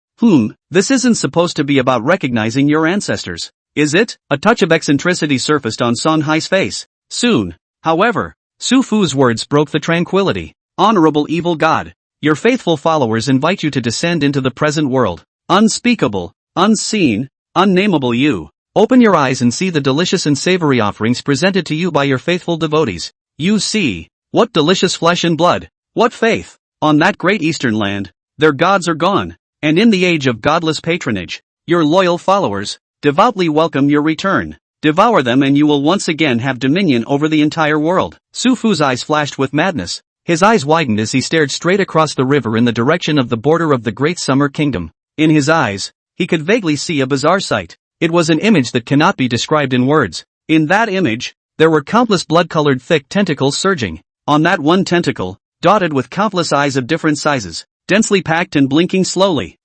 This isn't supposed to be about recognizing your ancestors, is it? A touch of eccentricity surfaced on Son Hai's face. Soon, however, Su Fu's words broke the tranquility. Honorable evil god, your faithful followers invite you to descend into the present world. Unspeakable, unseen, unnameable you. Open your eyes and see the delicious and savory offerings presented to you by your faithful devotees. You see, what delicious flesh and blood, what faith. On that great eastern land, their gods are gone, and in the age of godless patronage, your loyal followers devoutly welcome your return. Devour them and you will once again have dominion over the entire world. Su Fu's eyes flashed with madness. His eyes widened as he stared straight across the river in the direction of the border of the Great Summer Kingdom. In his eyes, he could vaguely see a bizarre sight. It was an image that cannot be described in words. In that image, there were countless blood-colored thick tentacles surging. On that one tentacle, dotted with countless eyes of different sizes, densely packed and blinking slowly.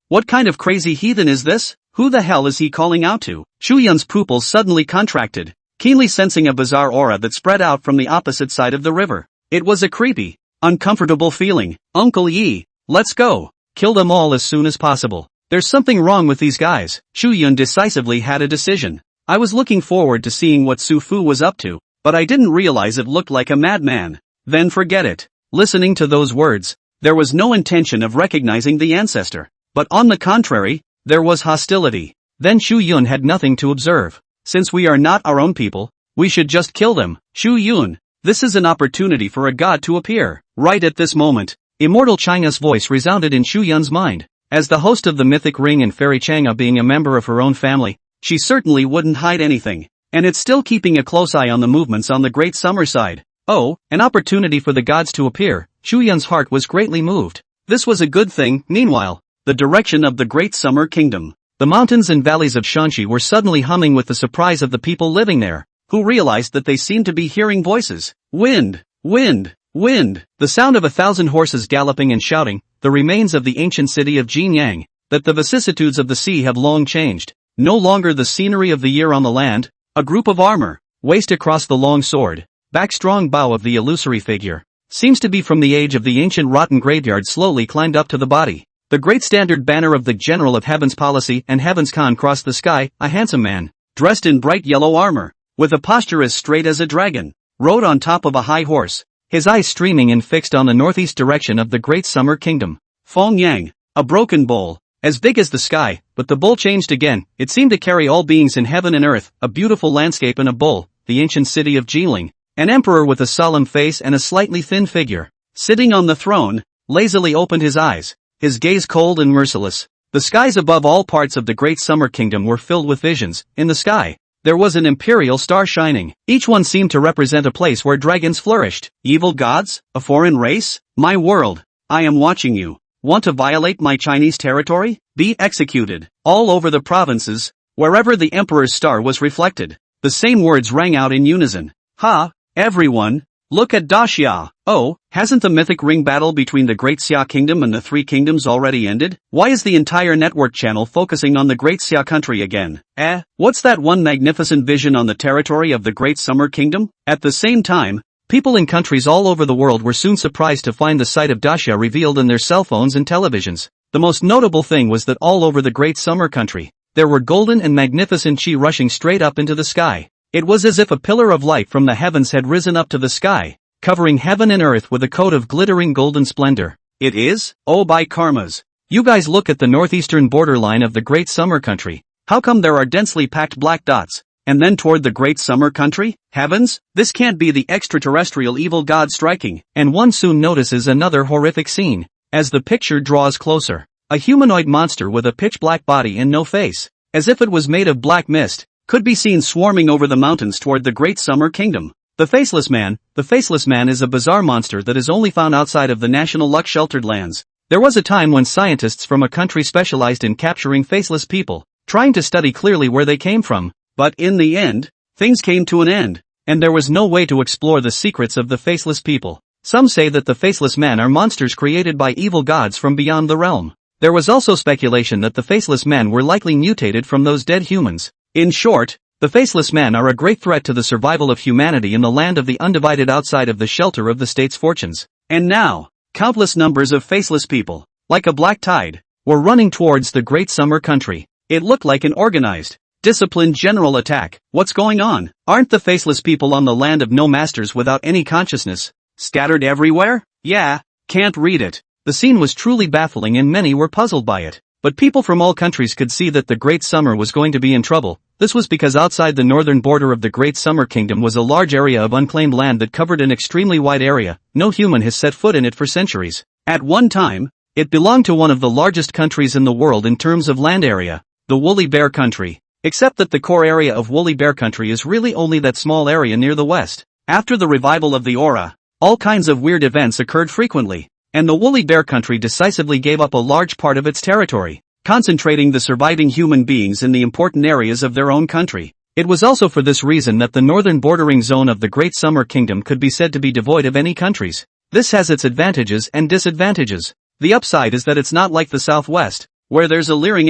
What kind of crazy heathen is this? Who the hell is he calling out to? Chu Yun's pupils suddenly contracted, keenly sensing a bizarre aura that spread out from the opposite side of the river. It was a creepy, uncomfortable feeling. Uncle Yi, let's go. Kill them all as soon as possible. There's something wrong with these guys. Chu Yun decisively had a decision. I was looking forward to seeing what Su Fu was up to, but I didn't realize it looked like a madman. Then forget it. Listening to those words, there was no intention of recognizing the ancestor. But on the contrary, there was hostility. Then Chu Yun had nothing to observe. Since we are not our own people, we should just kill them. Chu Yun, this is an opportunity for a god to appear. Right at this moment, immortal Chang'e's voice resounded in Chu Yun's mind. As the host of the mythic ring and fairy Chang'e being a member of her own family, she certainly wouldn't hide anything. And it's still keeping a close eye on the movements on the Great Summer side. Oh, an opportunity for the gods to appear. Chu Yun's heart was greatly moved. This was a good thing. Meanwhile, the direction of the Great Summer Kingdom. The mountains and valleys of Shanxi were suddenly humming with the surprise of the people living there, who realized that they seemed to be hearing voices. Wind, wind, wind. The sound of 1,000 horses galloping and shouting, the remains of the ancient city of Jinyang, that the vicissitudes of the sea have long changed. No longer the scenery of the year on the land, a group of armor, waist across the long sword, back strong bow of the illusory figure, seems to be from the age of the ancient rotten graveyard slowly climbed up to the body. The great standard banner of the General of Heaven's Policy and Heaven's Khan crossed the sky. A handsome man, dressed in bright yellow armor, with a posture as straight as a dragon, rode on top of a high horse, his eyes streaming and fixed on the northeast direction of the Great Summer Kingdom. Feng Yang, a broken bowl, as big as the sky, but the bowl changed again. It seemed to carry all beings in heaven and earth, a beautiful landscape in a bowl, the ancient city of Jiling, an emperor with a solemn face and a slightly thin figure, sitting on the throne, lazily opened his eyes, his gaze cold and merciless. The skies above all parts of the Great Summer Kingdom were filled with visions. In the sky, there was an imperial star shining. Each one seemed to represent a place where dragons flourished. Evil gods? A foreign race? My world. I am watching you. Want to violate my Chinese territory? Be executed. All over the provinces, wherever the emperor's star was reflected, the same words rang out in unison. Ha! Everyone, look at Daxia. Oh, hasn't the mythic ring battle between the Great Xia Kingdom and the Three Kingdoms already ended? Why is the entire network channel focusing on the Great Xia country again? What's that one magnificent vision on the territory of the Great Summer Kingdom? At the same time, people in countries all over the world were soon surprised to find the site of Daxia revealed in their cell phones and televisions. The most notable thing was that all over the Great Summer country, there were golden and magnificent chi rushing straight up into the sky. It was as if a pillar of light from the heavens had risen up to the sky, covering heaven and earth with a coat of glittering golden splendor. It is? Oh, by karmas. You guys look at the northeastern borderline of the Great Summer country. How come there are densely packed black dots? And then toward the Great Summer country? Heavens? This can't be the extraterrestrial evil god striking. And one soon notices another horrific scene. As the picture draws closer, a humanoid monster with a pitch-black body and no face, as if it was made of black mist, could be seen swarming over the mountains toward the Great Summer Kingdom. The Faceless Man is a bizarre monster that is only found outside of the national luck-sheltered lands. There was a time when scientists from a country specialized in capturing faceless people, trying to study clearly where they came from. But in the end, things came to an end, and there was no way to explore the secrets of the faceless people. Some say that the Faceless Man are monsters created by evil gods from beyond the realm. There was also speculation that the Faceless Men were likely mutated from those dead humans. In short, the Faceless Men are a great threat to the survival of humanity in the land of the undivided outside of the shelter of the state's fortunes. And now, countless numbers of faceless people, like a black tide, were running towards the Great Summer country. It looked like an organized, disciplined general attack. What's going on? Aren't the faceless people on the land of no masters without any consciousness scattered everywhere? Yeah, can't read it. The scene was truly baffling and many were puzzled by it. But people from all countries could see that the Great Summer was going to be in trouble. This was because outside the northern border of the Great Summer Kingdom was a large area of unclaimed land that covered an extremely wide area. No human has set foot in it for centuries. At one time, it belonged to one of the largest countries in the world in terms of land area, the Woolly Bear Country. Except that the core area of Woolly Bear Country is really only that small area near the west. After the revival of the aura, all kinds of weird events occurred frequently, and the Woolly Bear Country decisively gave up a large part of its territory, concentrating the surviving human beings in the important areas of their own country. It was also for this reason that the northern bordering zone of the Great Summer Kingdom could be said to be devoid of any countries. This has its advantages and disadvantages. The upside is that it's not like the Southwest, where there's a leering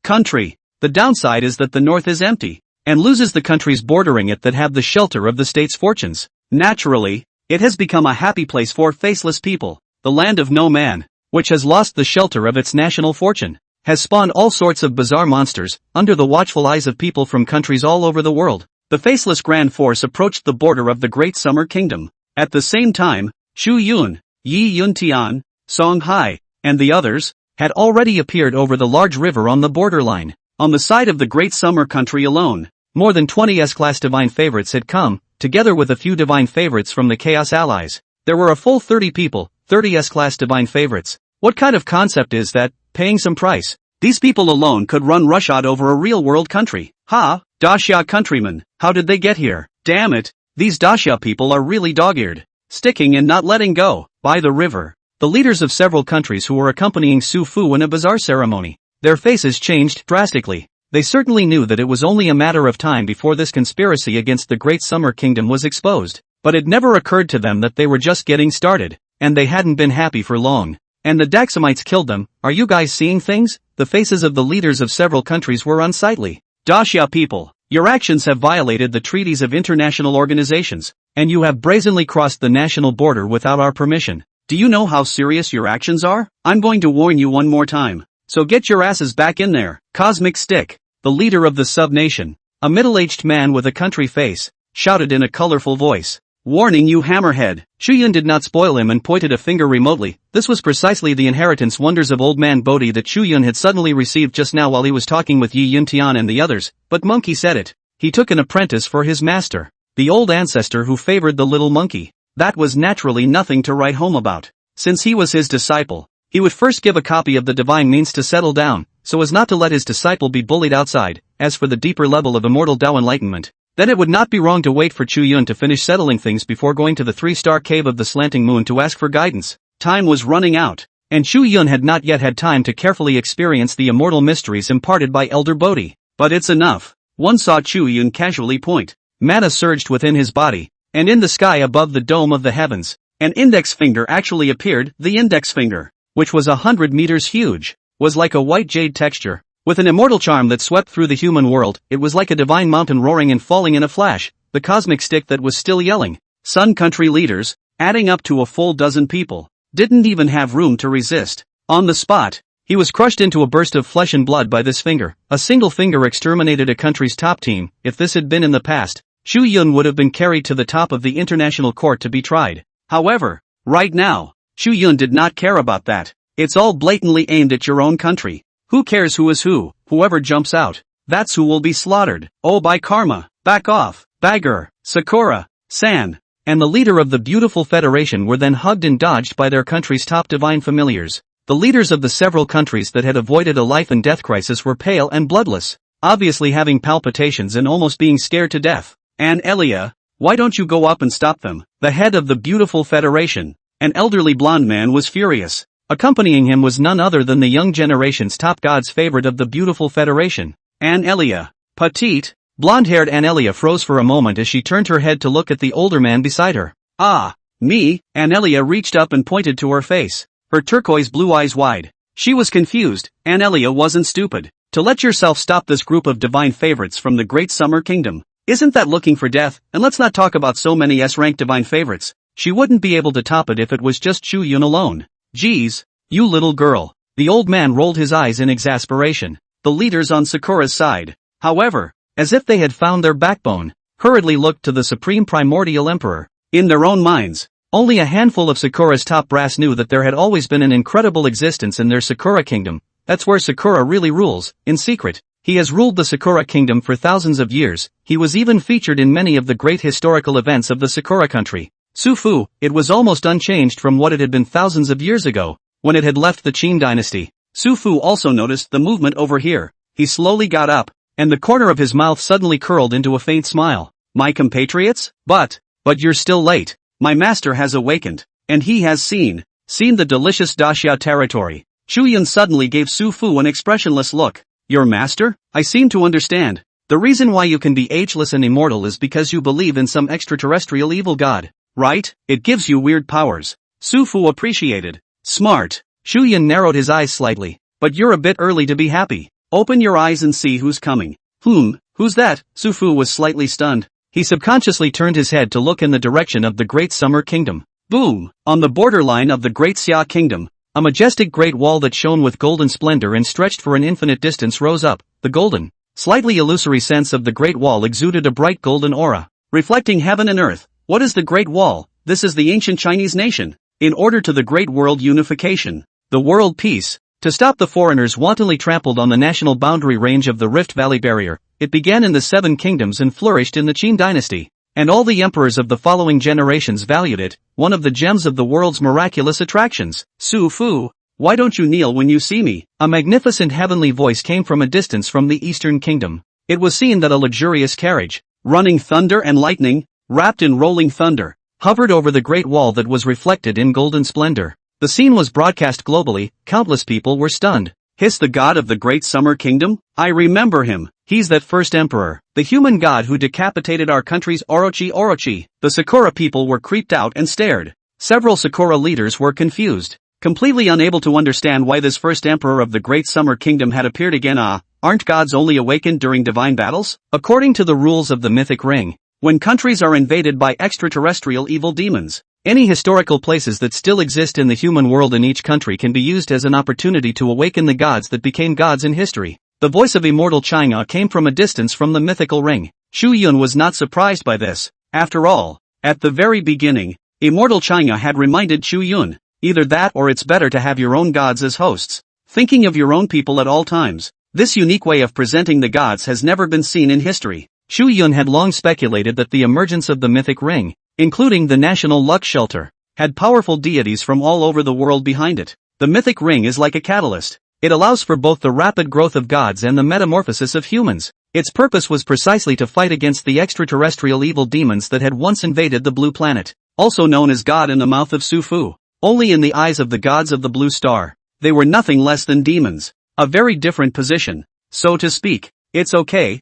country. The downside is that the North is empty, and loses the countries bordering it that have the shelter of the state's fortunes. Naturally, it has become a happy place for faceless people. The land of no man, which has lost the shelter of its national fortune, has spawned all sorts of bizarre monsters, under the watchful eyes of people from countries all over the world. The faceless grand force approached the border of the Great Summer Kingdom. At the same time, Chu Yun, Yi Yun Tian, Song Hai, and the others, had already appeared over the large river on the borderline. On the side of the Great Summer country alone, more than 20 S-class divine favorites had come, together with a few divine favorites from the Chaos Allies. There were a full 30 people, 30 S-class divine favorites. What kind of concept is that, paying some price? These people alone could run roughshod over a real-world country. Ha! Daxia countrymen, how did they get here? Damn it, these Daxia people are really dog-eared, sticking and not letting go. By the river, the leaders of several countries who were accompanying Su Fu in a bizarre ceremony, their faces changed drastically. They certainly knew that it was only a matter of time before this conspiracy against the Great Summer Kingdom was exposed, but it never occurred to them that they were just getting started, and they hadn't been happy for long. And the Daxamites killed them. Are you guys seeing things? The faces of the leaders of several countries were unsightly. Daxia people, your actions have violated the treaties of international organizations, and you have brazenly crossed the national border without our permission. Do you know how serious your actions are? I'm going to warn you one more time. So get your asses back in there. Cosmic Stick, the leader of the sub-nation, a middle-aged man with a country face, shouted in a colorful voice. Warning you hammerhead. Chu Yun did not spoil him and pointed a finger remotely. This was precisely the inheritance wonders of Old Man Bodhi that Chu Yun had suddenly received just now while he was talking with Yi Yun Tian and the others. But Monkey said it. He took an apprentice for his master, the old ancestor who favored the little monkey. That was naturally nothing to write home about. Since he was his disciple, He would first give a copy of the divine means to settle down, so as not to let his disciple be bullied outside. As for the deeper level of immortal Tao enlightenment, then it would not be wrong to wait for Chu Yun to finish settling things before going to the 3-star cave of the slanting moon to ask for guidance. Time was running out, and Chu Yun had not yet had time to carefully experience the immortal mysteries imparted by Elder Bodhi. But it's enough. One saw Chu Yun casually point. Mana surged within his body, and in the sky above the dome of the heavens, an index finger actually appeared. The index finger, which was 100 meters huge, was like a white jade texture. With an immortal charm that swept through the human world, it was like a divine mountain roaring and falling in a flash. The cosmic stick that was still yelling. Sun Country leaders, adding up to a full dozen people, didn't even have room to resist. On the spot, he was crushed into a burst of flesh and blood by this finger. A single finger exterminated a country's top team. If this had been in the past, Chu Yun would have been carried to the top of the international court to be tried. However, right now, Chu Yun did not care about that. It's all blatantly aimed at your own country. Who cares who is who? Whoever jumps out, that's who will be slaughtered. Oh, by karma, back off, Bagger, Sakura, San, and the leader of the beautiful federation were then hugged and dodged by their country's top divine familiars. The leaders of the several countries that had avoided a life and death crisis were pale and bloodless, obviously having palpitations and almost being scared to death. And Elia, why don't you go up and stop them? The head of the beautiful federation, an elderly blonde man, was furious. Accompanying him was none other than the young generation's top god's favorite of the beautiful federation, Elia. Petite, blonde-haired Elia froze for a moment as she turned her head to look at the older man beside her. Ah, me? Elia reached up and pointed to her face, her turquoise blue eyes wide. She was confused. Elia wasn't stupid. To let yourself stop this group of divine favorites from the Great Summer Kingdom, isn't that looking for death? And let's not talk about so many S-rank divine favorites. She wouldn't be able to top it if it was just Chu Yun alone. Geez, you little girl. The old man rolled his eyes in exasperation. The leaders on Sakura's side, however, as if they had found their backbone, hurriedly looked to the supreme primordial emperor. In their own minds, only a handful of Sakura's top brass knew that there had always been an incredible existence in their Sakura kingdom. That's where Sakura really rules. In secret, he has ruled the Sakura kingdom for thousands of years. He was even featured in many of the great historical events of the Sakura country. Sufu, it was almost unchanged from what it had been thousands of years ago, when it had left the Qin dynasty. Sufu also noticed the movement over here. He slowly got up, and the corner of his mouth suddenly curled into a faint smile. My compatriots? But you're still late. My master has awakened, and he has seen the delicious Daxia territory. Chu Yun suddenly gave Sufu an expressionless look. Your master? I seem to understand. The reason why you can be ageless and immortal is because you believe in some extraterrestrial evil god, right? It gives you weird powers. Sufu appreciated. Smart. Chu Yun narrowed his eyes slightly. But you're a bit early to be happy. Open your eyes and see who's coming. Who's that? Sufu was slightly stunned. He subconsciously turned his head to look in the direction of the Great Summer Kingdom. Boom! On the borderline of the Great Xia Kingdom, a majestic great wall that shone with golden splendor and stretched for an infinite distance rose up. The golden, slightly illusory sense of the Great Wall exuded a bright golden aura, reflecting heaven and earth. What is the Great Wall? This is the ancient Chinese nation. In order to the great world unification, the world peace, to stop the foreigners wantonly trampled on the national boundary range of the Rift Valley barrier, it began in the Seven Kingdoms and flourished in the Qin dynasty, and all the emperors of the following generations valued it, one of the gems of the world's miraculous attractions. Su Fu, why don't you kneel when you see me? A magnificent heavenly voice came from a distance from the Eastern Kingdom. It was seen that a luxurious carriage, running thunder and lightning, wrapped in rolling thunder, hovered over the great wall that was reflected in golden splendor. The scene was broadcast globally. Countless people were stunned. Hiss, the god of the Great Summer Kingdom? I remember him. He's that first emperor, the human god who decapitated our country's Orochi. The Sakura people were creeped out and stared. Several Sakura leaders were confused, completely unable to understand why this first emperor of the Great Summer Kingdom had appeared again. Aren't gods only awakened during divine battles? According to the rules of the mythic ring, when countries are invaded by extraterrestrial evil demons, any historical places that still exist in the human world in each country can be used as an opportunity to awaken the gods that became gods in history. The voice of immortal China came from a distance from the mythical ring. Chu Yun was not surprised by this. After all, at the very beginning, immortal China had reminded Chu Yun, either that or it's better to have your own gods as hosts, thinking of your own people at all times. This unique way of presenting the gods has never been seen in history. Chu Yun had long speculated that the emergence of the mythic ring, including the National Luck Shelter, had powerful deities from all over the world behind it. The mythic ring is like a catalyst. It allows for both the rapid growth of gods and the metamorphosis of humans. Its purpose was precisely to fight against the extraterrestrial evil demons that had once invaded the blue planet, also known as God in the mouth of Su Fu. Only in the eyes of the gods of the blue star, they were nothing less than demons. A very different position, so to speak. It's okay,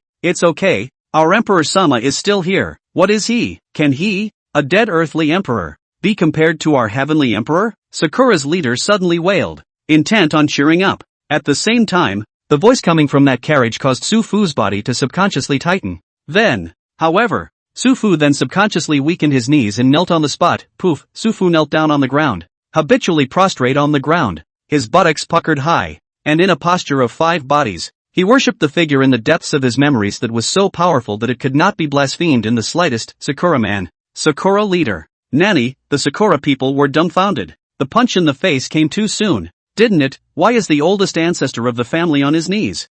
our Emperor Sama is still here. What is he? Can he, a dead earthly emperor, be compared to our heavenly emperor? Sakura's leader suddenly wailed, intent on cheering up. At the same time, the voice coming from that carriage caused Su Fu's body to subconsciously tighten. Then, however, Su Fu then subconsciously weakened his knees and knelt on the spot. Poof, Su Fu knelt down on the ground, habitually prostrate on the ground, his buttocks puckered high, and in a posture of 5 bodies. He worshipped the figure in the depths of his memories that was so powerful that it could not be blasphemed in the slightest. Sakura man. Sakura leader. Nanny, the Sakura people were dumbfounded. The punch in the face came too soon, didn't it? Why is the oldest ancestor of the family on his knees?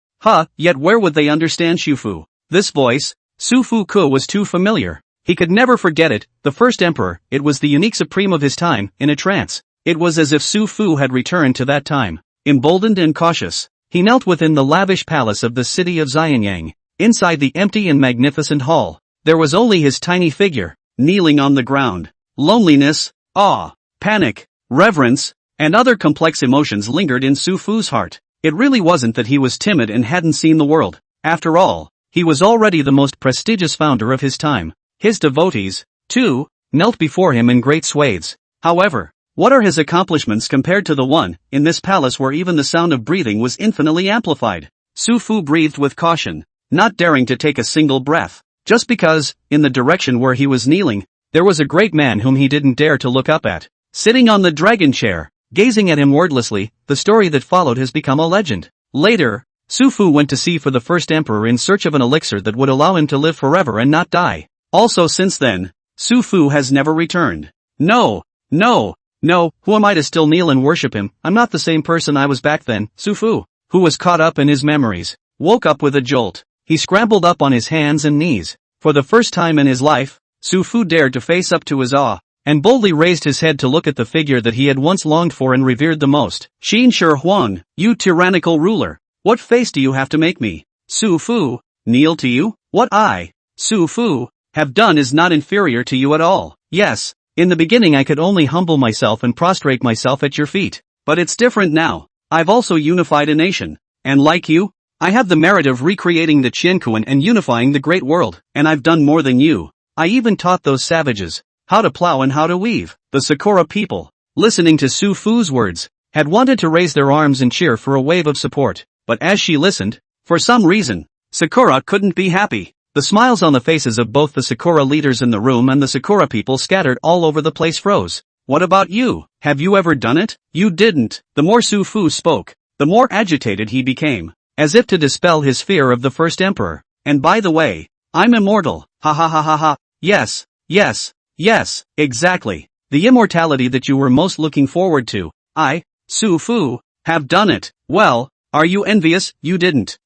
Yet where would they understand Shufu? This voice, Su Fu Ku, was too familiar. He could never forget it, the first emperor. It was the unique supreme of his time, in a trance. It was as if Su Fu had returned to that time. Emboldened and cautious, he knelt within the lavish palace of the city of Xianyang. Inside the empty and magnificent hall, there was only his tiny figure, kneeling on the ground. Loneliness, awe, panic, reverence, and other complex emotions lingered in Su Fu's heart. It really wasn't that he was timid and hadn't seen the world. After all, he was already the most prestigious founder of his time. His devotees, too, knelt before him in great swathes. However, what are his accomplishments compared to the one in this palace where even the sound of breathing was infinitely amplified? Su Fu breathed with caution, not daring to take a single breath, just because, in the direction where he was kneeling, there was a great man whom he didn't dare to look up at, sitting on the dragon chair, gazing at him wordlessly. The story that followed has become a legend. Later, Su Fu went to sea for the first emperor in search of an elixir that would allow him to live forever and not die. Also since then, Su Fu has never returned. No, who am I to still kneel and worship him? I'm not the same person I was back then. Su Fu, who was caught up in his memories, woke up with a jolt. He scrambled up on his hands and knees. For the first time in his life, Su Fu dared to face up to his awe, and boldly raised his head to look at the figure that he had once longed for and revered the most. Qin Shi Huang, you tyrannical ruler, what face do you have to make me, Su Fu, kneel to you? What I, Su Fu, have done is not inferior to you at all. Yes, in the beginning I could only humble myself and prostrate myself at your feet, but it's different now. I've also unified a nation, and like you, I have the merit of recreating the Qianquan and unifying the great world, and I've done more than you. I even taught those savages how to plow and how to weave. The Sakura people, listening to Su Fu's words, had wanted to raise their arms and cheer for a wave of support, but as she listened, for some reason, Sakura couldn't be happy. The smiles on the faces of both the Sakura leaders in the room and the Sakura people scattered all over the place froze. What about you? Have you ever done it? You didn't. The more Su Fu spoke, the more agitated he became, as if to dispel his fear of the first emperor. And by the way, I'm immortal. Ha ha ha ha ha. Yes, exactly. The immortality that you were most looking forward to. I, Su Fu, have done it. Well, are you envious? You didn't.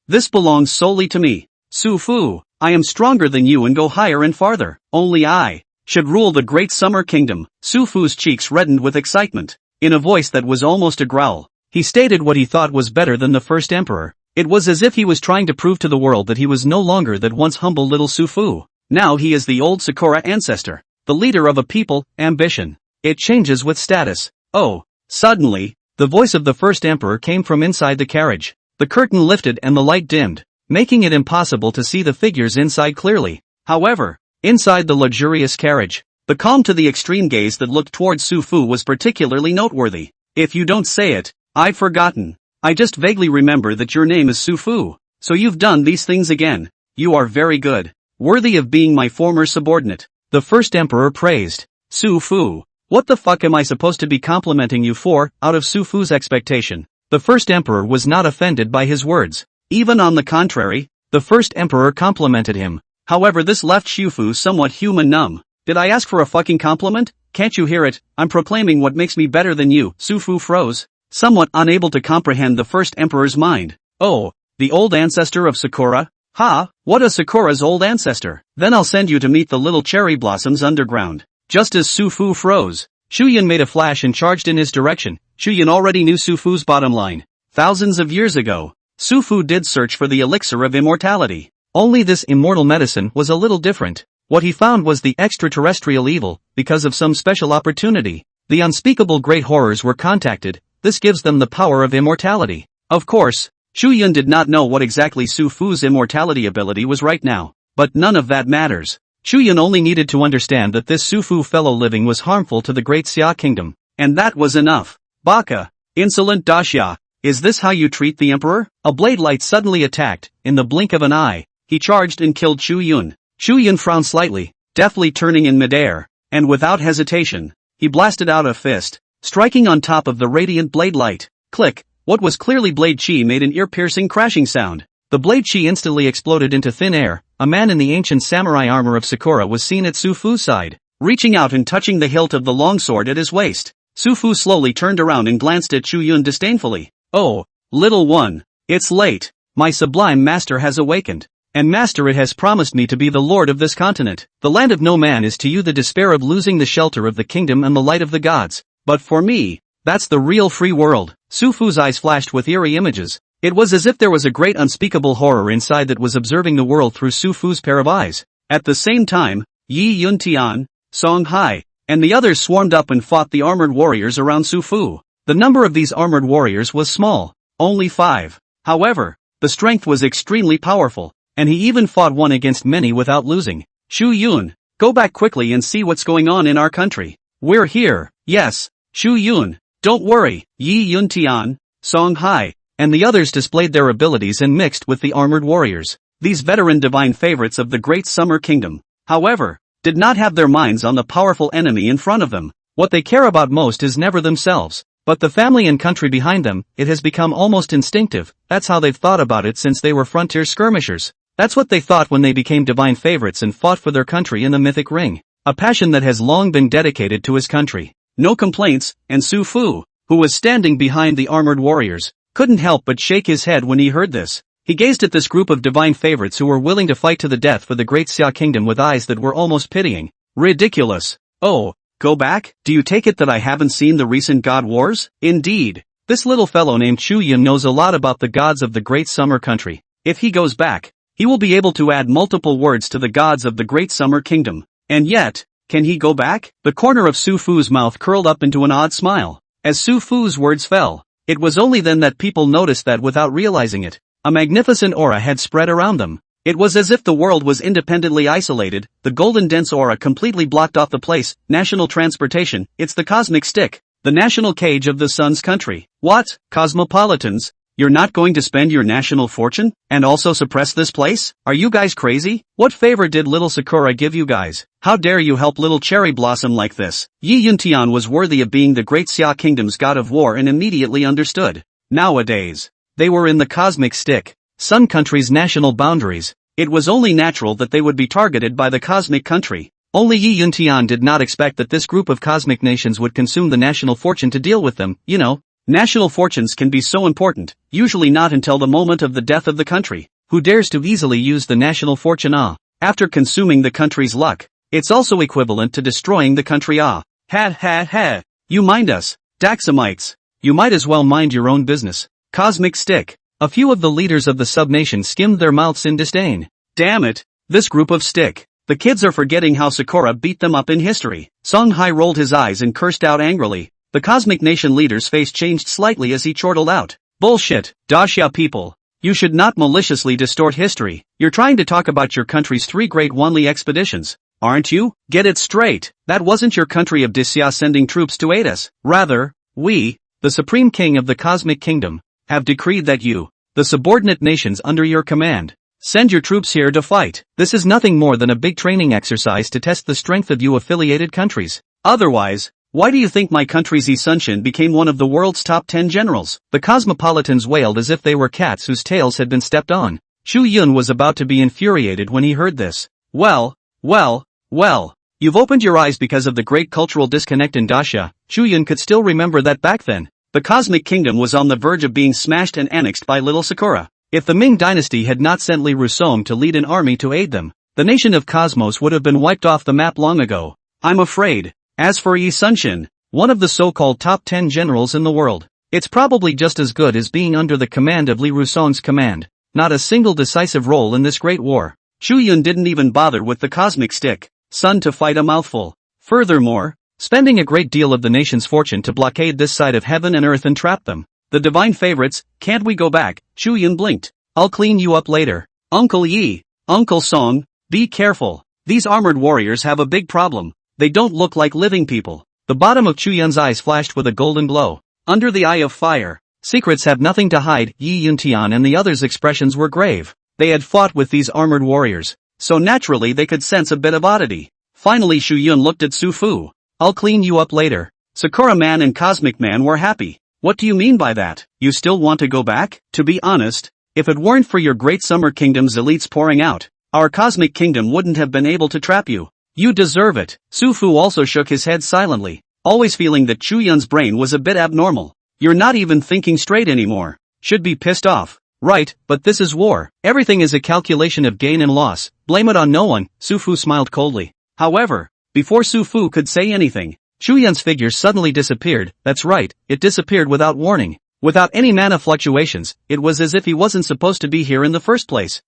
This belongs solely to me. Su Fu, I am stronger than you and go higher and farther. Only I should rule the great summer kingdom. Su Fu's cheeks reddened with excitement. In a voice that was almost a growl, he stated what he thought was better than the first emperor. It was as if he was trying to prove to the world that he was no longer that once humble little Su Fu. Now he is the old Sakura ancestor, the leader of a people. Ambition. It changes with status. Oh, suddenly, the voice of the first emperor came from inside the carriage. The curtain lifted and the light dimmed, making it impossible to see the figures inside clearly. However, inside the luxurious carriage, the calm to the extreme gaze that looked towards Su Fu was particularly noteworthy. If you don't say it, I've forgotten. I just vaguely remember that your name is Su Fu. So you've done these things again. You are very good. Worthy of being my former subordinate. The first emperor praised. Su Fu, what the fuck am I supposed to be complimenting you for? Out of Su Fu's expectation, the first emperor was not offended by his words. Even on the contrary, the first emperor complimented him. However, this left Su Fu somewhat human numb. Did I ask for a fucking compliment? Can't you hear it? I'm proclaiming what makes me better than you. Su Fu froze, somewhat unable to comprehend the first emperor's mind. Oh, the old ancestor of Sakura? Ha, what a Sakura's old ancestor. Then I'll send you to meet the little cherry blossoms underground. Just as Su Fu froze, Chu Yun made a flash and charged in his direction. Chu Yun already knew Su Fu's bottom line. Thousands of years ago, Su Fu did search for the elixir of immortality. Only this immortal medicine was a little different. What he found was the extraterrestrial evil, because of some special opportunity. The unspeakable great horrors were contacted. This gives them the power of immortality. Of course, Chu Yun did not know what exactly Su Fu's immortality ability was right now. But none of that matters. Chu Yun only needed to understand that this Su Fu fellow living was harmful to the great Xia kingdom. And that was enough. Baka. Insolent Daxia. Is this how you treat the emperor? A blade light suddenly attacked. In the blink of an eye, he charged and killed Chu Yun. Chu Yun frowned slightly, deftly turning in midair, and without hesitation, he blasted out a fist, striking on top of the radiant blade light. Click. What was clearly blade chi made an ear-piercing crashing sound. The blade chi instantly exploded into thin air. A man in the ancient samurai armor of Sakura was seen at Su Fu's side, reaching out and touching the hilt of the longsword at his waist. Su Fu slowly turned around and glanced at Chu Yun disdainfully. Oh, little one, it's late. My sublime master has awakened. And master, it has promised me to be the lord of this continent. The land of no man is to you the despair of losing the shelter of the kingdom and the light of the gods. But for me, that's the real free world. Su Fu's eyes flashed with eerie images. It was as if there was a great unspeakable horror inside that was observing the world through Su Fu's pair of eyes. At the same time, Yi Yun Tian, Song Hai, and the others swarmed up and fought the armored warriors around Su Fu. The number of these armored warriors was small, only 5. However, the strength was extremely powerful, and he even fought one against many without losing. Chu Yun, go back quickly and see what's going on in our country. We're here, yes. Chu Yun, don't worry. Yi Yun Tian, Song Hai, and the others displayed their abilities and mixed with the armored warriors. These veteran divine favorites of the great summer kingdom, however, did not have their minds on the powerful enemy in front of them. What they care about most is never themselves, but the family and country behind them. It has become almost instinctive. That's how they've thought about it since they were frontier skirmishers. That's what they thought when they became divine favorites and fought for their country in the mythic ring. A passion that has long been dedicated to his country. No complaints, and Su Fu, who was standing behind the armored warriors, couldn't help but shake his head when he heard this. He gazed at this group of divine favorites who were willing to fight to the death for the great Xia kingdom with eyes that were almost pitying. Ridiculous. Oh, go back? Do you take it that I haven't seen the recent god wars? Indeed. This little fellow named Chu Yun knows a lot about the gods of the great summer country. If he goes back, he will be able to add multiple words to the gods of the great summer kingdom. And yet, can he go back? The corner of Su Fu's mouth curled up into an odd smile. As Su Fu's words fell, it was only then that people noticed that without realizing it, a magnificent aura had spread around them. It was as if the world was independently isolated. The golden dense aura completely blocked off the place. National transportation, it's the cosmic stick, the national cage of the sun's country. What, cosmopolitans? You're not going to spend your national fortune, and also suppress this place? Are you guys crazy? What favor did little Sakura give you guys? How dare you help little cherry blossom like this? Yi Yuntian was worthy of being the great Xia kingdom's god of war and immediately understood. Nowadays, they were in the cosmic stick, sun country's national boundaries. It was only natural that they would be targeted by the cosmic country. Only Yi Yuntian did not expect that this group of cosmic nations would consume the national fortune to deal with them. You know, national fortunes can be so important, usually not until the moment of the death of the country. Who dares to easily use the national fortune? After consuming the country's luck, it's also equivalent to destroying the country. Ha ha ha. You mind us, Daxamites. You might as well mind your own business. Cosmic stick. A few of the leaders of the subnation skimmed their mouths in disdain. Damn it, this group of stick. The kids are forgetting how Sakura beat them up in history. Song Hai rolled his eyes and cursed out angrily. The cosmic nation leader's face changed slightly as he chortled out. Bullshit, Daxia people. You should not maliciously distort history. You're trying to talk about your country's 3 great Wanli expeditions, aren't you? Get it straight. That wasn't your country of Daxia sending troops to aid us. Rather, we, the supreme king of the cosmic kingdom, have decreed that you, the subordinate nations under your command, send your troops here to fight. This is nothing more than a big training exercise to test the strength of you affiliated countries. Otherwise, why do you think my country's Isunshin became one of the world's top 10 generals? The cosmopolitans wailed as if they were cats whose tails had been stepped on. Chu Yun was about to be infuriated when he heard this. Well, you've opened your eyes because of the great cultural disconnect in Daxia. Chu Yun could still remember that back then, the cosmic kingdom was on the verge of being smashed and annexed by little Sakura. If the Ming dynasty had not sent Li Rusome to lead an army to aid them, the nation of Cosmos would have been wiped off the map long ago. I'm afraid. As for Yi Sunshin, one of the so-called top 10 generals in the world. It's probably just as good as being under the command of Li Rusong's command. Not a single decisive role in this great war. Chu Yun didn't even bother with the cosmic stick, sun to fight a mouthful. Furthermore, spending a great deal of the nation's fortune to blockade this side of heaven and earth and trap them. The divine favorites, can't we go back? Chu Yun blinked. I'll clean you up later. Uncle Yi, Uncle Song, be careful. These armored warriors have a big problem. They don't look like living people. The bottom of Chu Yun's eyes flashed with a golden glow. Under the eye of fire, secrets have nothing to hide. Yi Yuntian and the others' expressions were grave. They had fought with these armored warriors, so naturally they could sense a bit of oddity. Finally Chu Yun looked at Su Fu. I'll clean you up later. Sakura Man and Cosmic Man were happy. What do you mean by that? You still want to go back? To be honest, if it weren't for your great summer kingdom's elites pouring out, our cosmic kingdom wouldn't have been able to trap you. You deserve it. Su Fu also shook his head silently, always feeling that Chu Yun's brain was a bit abnormal. You're not even thinking straight anymore. Should be pissed off. Right, but this is war. Everything is a calculation of gain and loss. Blame it on no one. Su Fu smiled coldly. However, before Su Fu could say anything, Chu Yun's figure suddenly disappeared. That's right, it disappeared without warning. Without any mana fluctuations, it was as if he wasn't supposed to be here in the first place.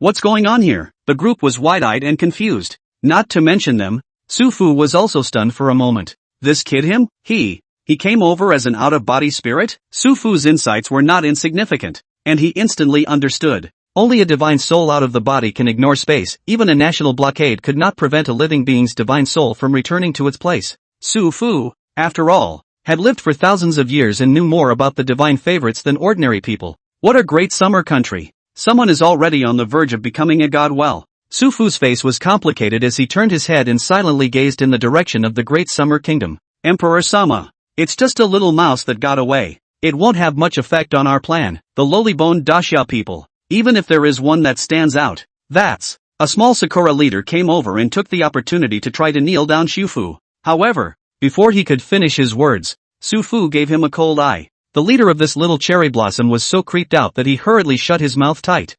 What's going on here? The group was wide-eyed and confused. Not to mention them, Su Fu was also stunned for a moment. This kid him? He came over as an out-of-body spirit? Su Fu's insights were not insignificant, and he instantly understood. Only a divine soul out of the body can ignore space. Even a national blockade could not prevent a living being's divine soul from returning to its place. Su Fu, after all, had lived for thousands of years and knew more about the divine favorites than ordinary people. What a great summer country. Someone is already on the verge of becoming a god. Well, Su Fu's face was complicated as he turned his head and silently gazed in the direction of the great summer kingdom. Emperor Sama, it's just a little mouse that got away. It won't have much effect on our plan. The lowly-boned Daxia people, even if there is one that stands out. That's. A small Sakura leader came over and took the opportunity to try to kneel down Su Fu. However, before he could finish his words, Su Fu gave him a cold eye. The leader of this little cherry blossom was so creeped out that he hurriedly shut his mouth tight.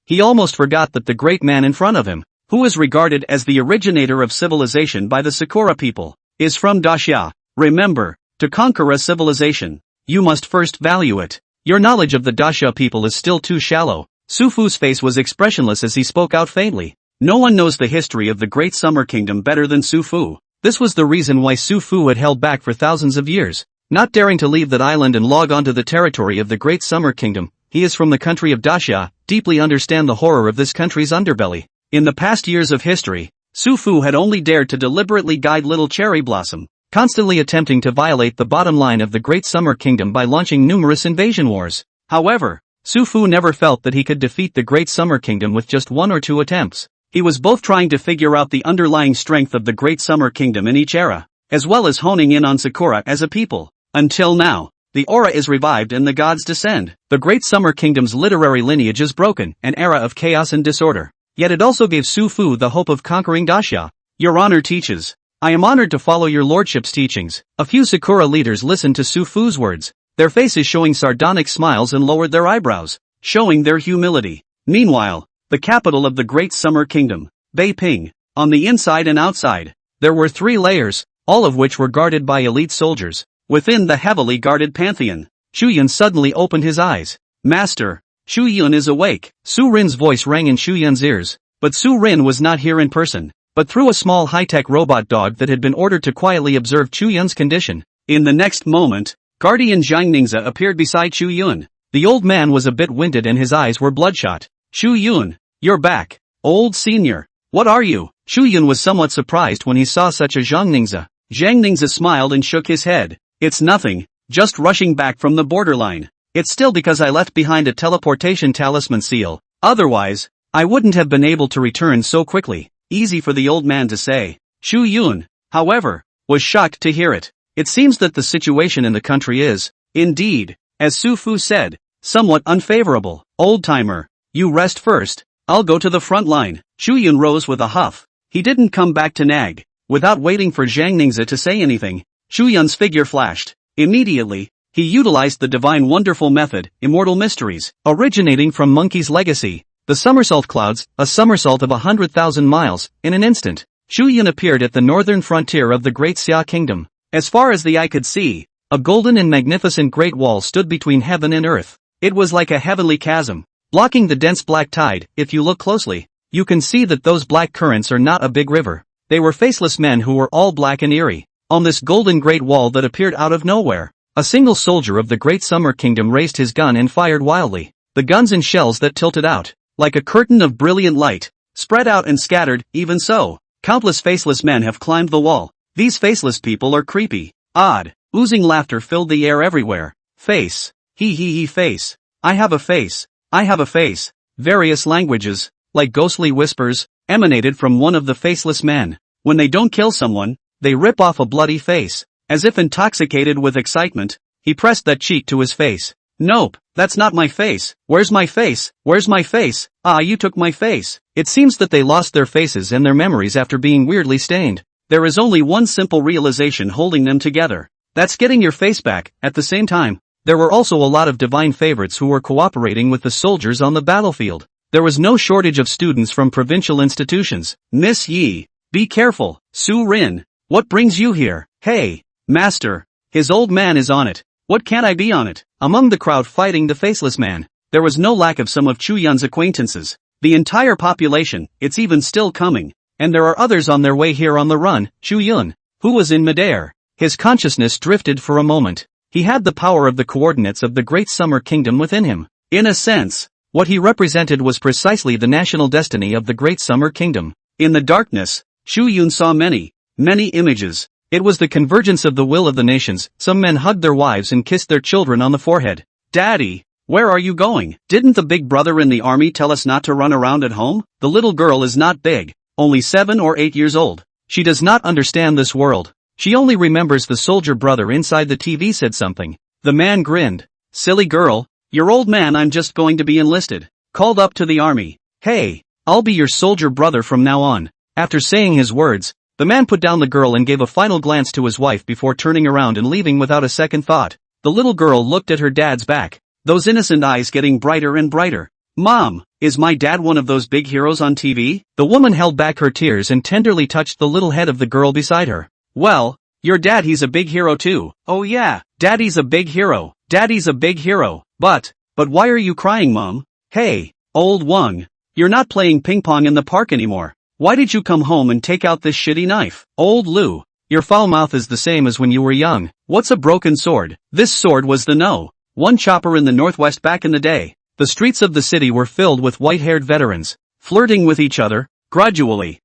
He almost forgot that the great man in front of him, who is regarded as the originator of civilization by the Sakura people, is from Daxia. Remember, to conquer a civilization, you must first value it. Your knowledge of the Daxia people is still too shallow. Su Fu's face was expressionless as he spoke out faintly. No one knows the history of the Great Summer Kingdom better than Su Fu. This was the reason why Su Fu had held back for thousands of years, not daring to leave that island and log onto the territory of the Great Summer Kingdom. He is from the country of Daxia, deeply understand the horror of this country's underbelly. In the past years of history, Su Fu had only dared to deliberately guide little cherry blossom, constantly attempting to violate the bottom line of the Great Summer Kingdom by launching numerous invasion wars. However, Su Fu never felt that he could defeat the Great Summer Kingdom with just one or two attempts. He was both trying to figure out the underlying strength of the Great Summer Kingdom in each era, as well as honing in on Sakura as a people. Until now, the aura is revived and the gods descend. The Great Summer Kingdom's literary lineage is broken, an era of chaos and disorder. Yet it also gave Su Fu the hope of conquering Daxia. Your honor teaches. I am honored to follow your lordship's teachings. A few Sakura leaders listened to Su Fu's words, their faces showing sardonic smiles and lowered their eyebrows, showing their humility. Meanwhile, the capital of the Great Summer Kingdom, Beiping, on the inside and outside, there were 3 layers, all of which were guarded by elite soldiers. Within the heavily guarded pantheon, Chu Yun suddenly opened his eyes. Master, Chu Yun is awake. Su Rin's voice rang in Chu Yun's ears, but Su Rin was not here in person, but through a small high-tech robot dog that had been ordered to quietly observe Chu Yun's condition. In the next moment, Guardian Zhang Ningzi appeared beside Chu Yun. The old man was a bit winded and his eyes were bloodshot. Chu Yun, you're back, old senior. What are you? Chu Yun was somewhat surprised when he saw such a Zhang Ningzi. Zhang Ningzi smiled and shook his head. It's nothing, just rushing back from the borderline. It's still because I left behind a teleportation talisman seal. Otherwise, I wouldn't have been able to return so quickly. Easy for the old man to say. Chu Yun, however, was shocked to hear it. It seems that the situation in the country is, indeed, as Su Fu said, somewhat unfavorable. Old-timer, you rest first. I'll go to the front line. Chu Yun rose with a huff. He didn't come back to nag. Without waiting for Zhang Ningzi to say anything, Chu Yun's figure flashed. Immediately, he utilized the divine wonderful method, Immortal Mysteries, originating from Monkey's Legacy. The somersault clouds, a somersault of 100,000 miles, in an instant. Chu Yun appeared at the northern frontier of the Great Xia Kingdom. As far as the eye could see, a golden and magnificent great wall stood between heaven and earth. It was like a heavenly chasm, blocking the dense black tide. If you look closely, you can see that those black currents are not a big river. They were faceless men who were all black and eerie. On this golden great wall that appeared out of nowhere, a single soldier of the Great Summer Kingdom raised his gun and fired wildly. The guns and shells that tilted out, like a curtain of brilliant light, spread out and scattered. Even so, countless faceless men have climbed the wall. These faceless people are creepy, odd, oozing laughter filled the air everywhere. Face. He face. I have a face. I have a face. Various languages, like ghostly whispers, emanated from one of the faceless men. When they don't kill someone, they rip off a bloody face. As if intoxicated with excitement, he pressed that cheek to his face. Nope, that's not my face. Where's my face? Where's my face? Ah, you took my face. It seems that they lost their faces and their memories after being weirdly stained. There is only one simple realization holding them together. That's getting your face back. At the same time, there were also a lot of divine favorites who were cooperating with the soldiers on the battlefield. There was no shortage of students from provincial institutions. Miss Yi, be careful. Su Rin, what brings you here? Hey, master, his old man is on it. What can't I be on it? Among the crowd fighting the faceless man, there was no lack of some of Chu Yun's acquaintances. The entire population, it's even still coming. And there are others on their way here on the run. Chu Yun, who was in midair. His consciousness drifted for a moment. He had the power of the coordinates of the Great Summer Kingdom within him. In a sense, what he represented was precisely the national destiny of the Great Summer Kingdom. In the darkness, Chu Yun saw many images. It was the convergence of the will of the nations. Some men hugged their wives and kissed their children on the forehead. Daddy, where are you going? Didn't the big brother in the army tell us not to run around at home? The little girl is not big, only 7 or 8 years old. She does not understand this world. She only remembers the soldier brother inside the TV said something. The man grinned. Silly girl, your old man I'm just going to be enlisted. Called up to the army. Hey, I'll be your soldier brother from now on. After saying his words, the man put down the girl and gave a final glance to his wife before turning around and leaving without a second thought. The little girl looked at her dad's back, those innocent eyes getting brighter and brighter. Mom, is my dad one of those big heroes on TV? The woman held back her tears and tenderly touched the little head of the girl beside her. Well, your dad, he's a big hero too. Oh yeah, daddy's a big hero. Daddy's a big hero. But why are you crying, Mom? Hey, old Wang, you're not playing ping pong in the park anymore. Why did you come home and take out this shitty knife? Old Lu, your foul mouth is the same as when you were young. What's a broken sword? This sword was the one chopper in the Northwest back in the day. The streets of the city were filled with white-haired veterans, flirting with each other, gradually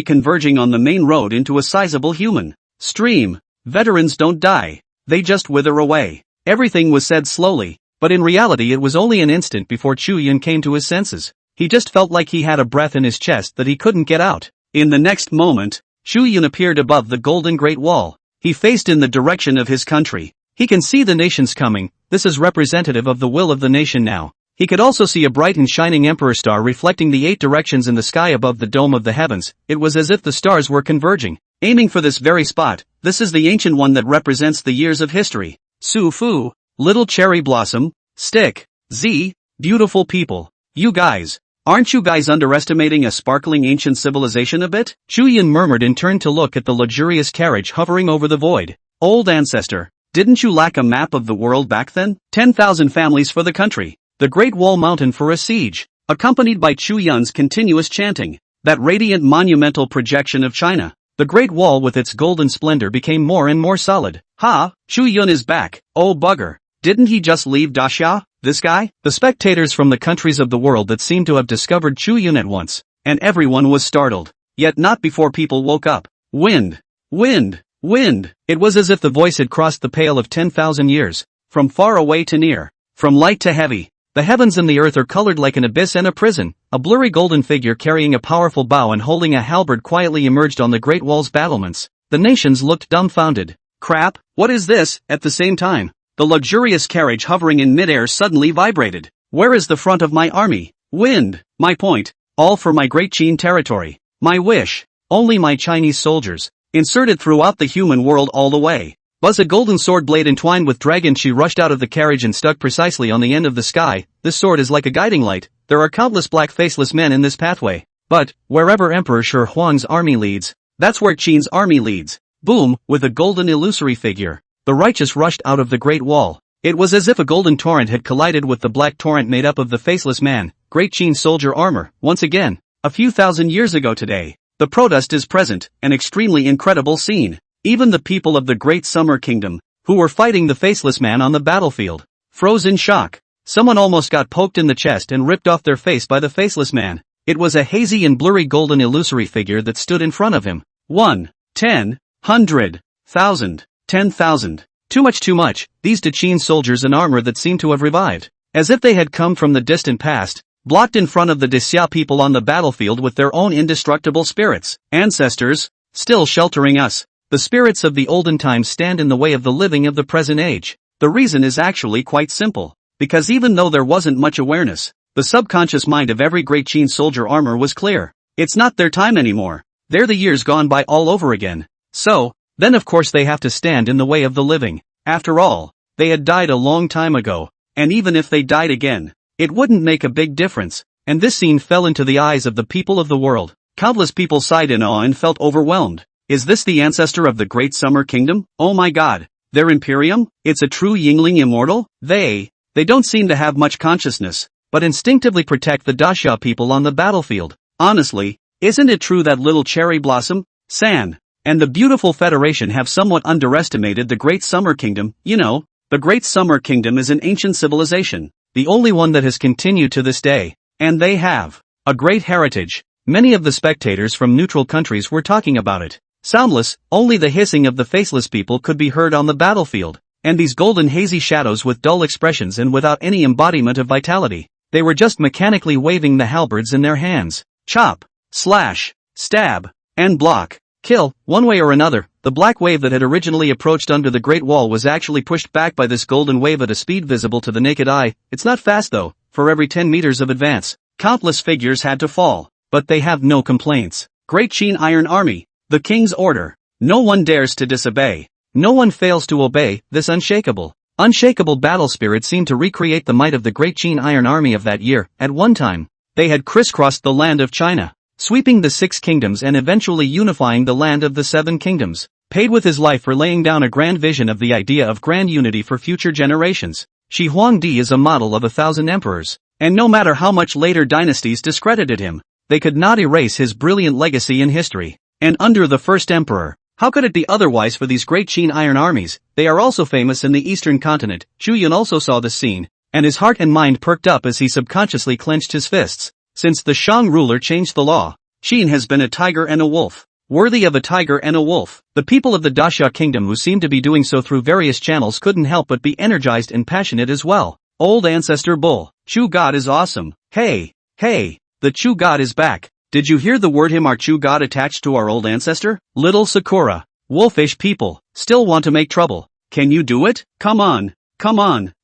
converging on the main road into a sizable human stream. Veterans don't die, they just wither away. Everything was said slowly, but in reality it was only an instant before Chu Yun came to his senses. He just felt like he had a breath in his chest that he couldn't get out. In the next moment, Chu Yun appeared above the Golden Great Wall. He faced in the direction of his country. He can see the nations coming. This is representative of the will of the nation now. He could also see a bright and shining emperor star reflecting the 8 directions in the sky above the dome of the heavens. It was as if the stars were converging, aiming for this very spot. This is the ancient one that represents the years of history. Su Fu, little cherry blossom, stick, Z, beautiful people. You guys, aren't you guys underestimating a sparkling ancient civilization a bit? Chu Yun murmured and turned to look at the luxurious carriage hovering over the void. Old ancestor, didn't you lack a map of the world back then? 10,000 families for the country. The Great Wall Mountain for a siege, accompanied by Chu Yun's continuous chanting. That radiant monumental projection of China. The Great Wall with its golden splendor became more and more solid. Ha, Chu Yun is back. Oh bugger, didn't he just leave Daxia? This guy? The spectators from the countries of the world that seemed to have discovered Chu Yun at once, and everyone was startled. Yet not before people woke up. Wind, wind, wind. It was as if the voice had crossed the pale of 10,000 years, from far away to near, from light to heavy. The heavens and the earth are colored like an abyss and a prison. A blurry golden figure carrying a powerful bow and holding a halberd quietly emerged on the Great Wall's battlements. The nations looked dumbfounded. Crap, what is this? At the same time, the luxurious carriage hovering in midair suddenly vibrated. Where is the front of my army? Wind, my point, all for my great Qin territory. My wish, only my Chinese soldiers, inserted throughout the human world all the way. Buzz, a golden sword blade entwined with dragon. She rushed out of the carriage and stuck precisely on the end of the sky. This sword is like a guiding light. There are countless black faceless men in this pathway. But, wherever Emperor Shi Huang's army leads, that's where Qin's army leads. Boom, with a golden illusory figure. The righteous rushed out of the Great Wall. It was as if a golden torrent had collided with the black torrent made up of the faceless man, Great Qin soldier armor, once again. A few thousand years ago today, the protest is present, an extremely incredible scene. Even the people of the Great Summer Kingdom, who were fighting the faceless man on the battlefield, froze in shock. Someone almost got poked in the chest and ripped off their face by the faceless man. It was a hazy and blurry golden illusory figure that stood in front of him. 1, 10, 100, 1,000, 10,000. Too much, these Qin soldiers in armor that seemed to have revived. As if they had come from the distant past, blocked in front of the Xia people on the battlefield with their own indestructible spirits. Ancestors, still sheltering us. The spirits of the olden times stand in the way of the living of the present age. The reason is actually quite simple. Because even though there wasn't much awareness, the subconscious mind of every Great Qin soldier armor was clear. It's not their time anymore. They're the years gone by all over again. So, then of course they have to stand in the way of the living. After all, they had died a long time ago, and even if they died again, it wouldn't make a big difference. And this scene fell into the eyes of the people of the world. Countless people sighed in awe and felt overwhelmed. Is this the ancestor of the Great Summer Kingdom? Oh my god. Their Imperium? It's a true Yingling immortal? They don't seem to have much consciousness, but instinctively protect the Daxia people on the battlefield. Honestly, isn't it true that little Cherry Blossom, San, and the beautiful Federation have somewhat underestimated the Great Summer Kingdom? You know, the Great Summer Kingdom is an ancient civilization, the only one that has continued to this day, and they have a great heritage. Many of the spectators from neutral countries were talking about it. Soundless, only the hissing of the faceless people could be heard on the battlefield, and these golden hazy shadows with dull expressions and without any embodiment of vitality. They were just mechanically waving the halberds in their hands. Chop, slash, stab, and block. Kill, one way or another. The black wave that had originally approached under the Great Wall was actually pushed back by this golden wave at a speed visible to the naked eye. It's not fast though. For every 10 meters of advance, countless figures had to fall. But they have no complaints. Great Qin Iron Army. The king's order. No one dares to disobey. No one fails to obey. This unshakable battle spirit seemed to recreate the might of the Great Qin Iron Army of that year. At one time, they had crisscrossed the land of China, sweeping the 6 kingdoms and eventually unifying the land of the 7 kingdoms, paid with his life for laying down a grand vision of the idea of grand unity for future generations. Shi Huangdi is a model of 1,000 emperors, and no matter how much later dynasties discredited him, they could not erase his brilliant legacy in history. And under the first emperor, how could it be otherwise for these Great Qin Iron armies? They are also famous in the eastern continent. Chu Yun also saw this scene, and his heart and mind perked up as he subconsciously clenched his fists. Since the Shang ruler changed the law, Qin has been a tiger and a wolf. Worthy of a tiger and a wolf. The people of the Daxia kingdom who seemed to be doing so through various channels couldn't help but be energized and passionate as well. Old ancestor bull. Chu God is awesome. Hey, the Chu God is back. Did you hear the word him our Chu God attached to our old ancestor? Little Sakura. Wolfish people, still want to make trouble. Can you do it? Come on.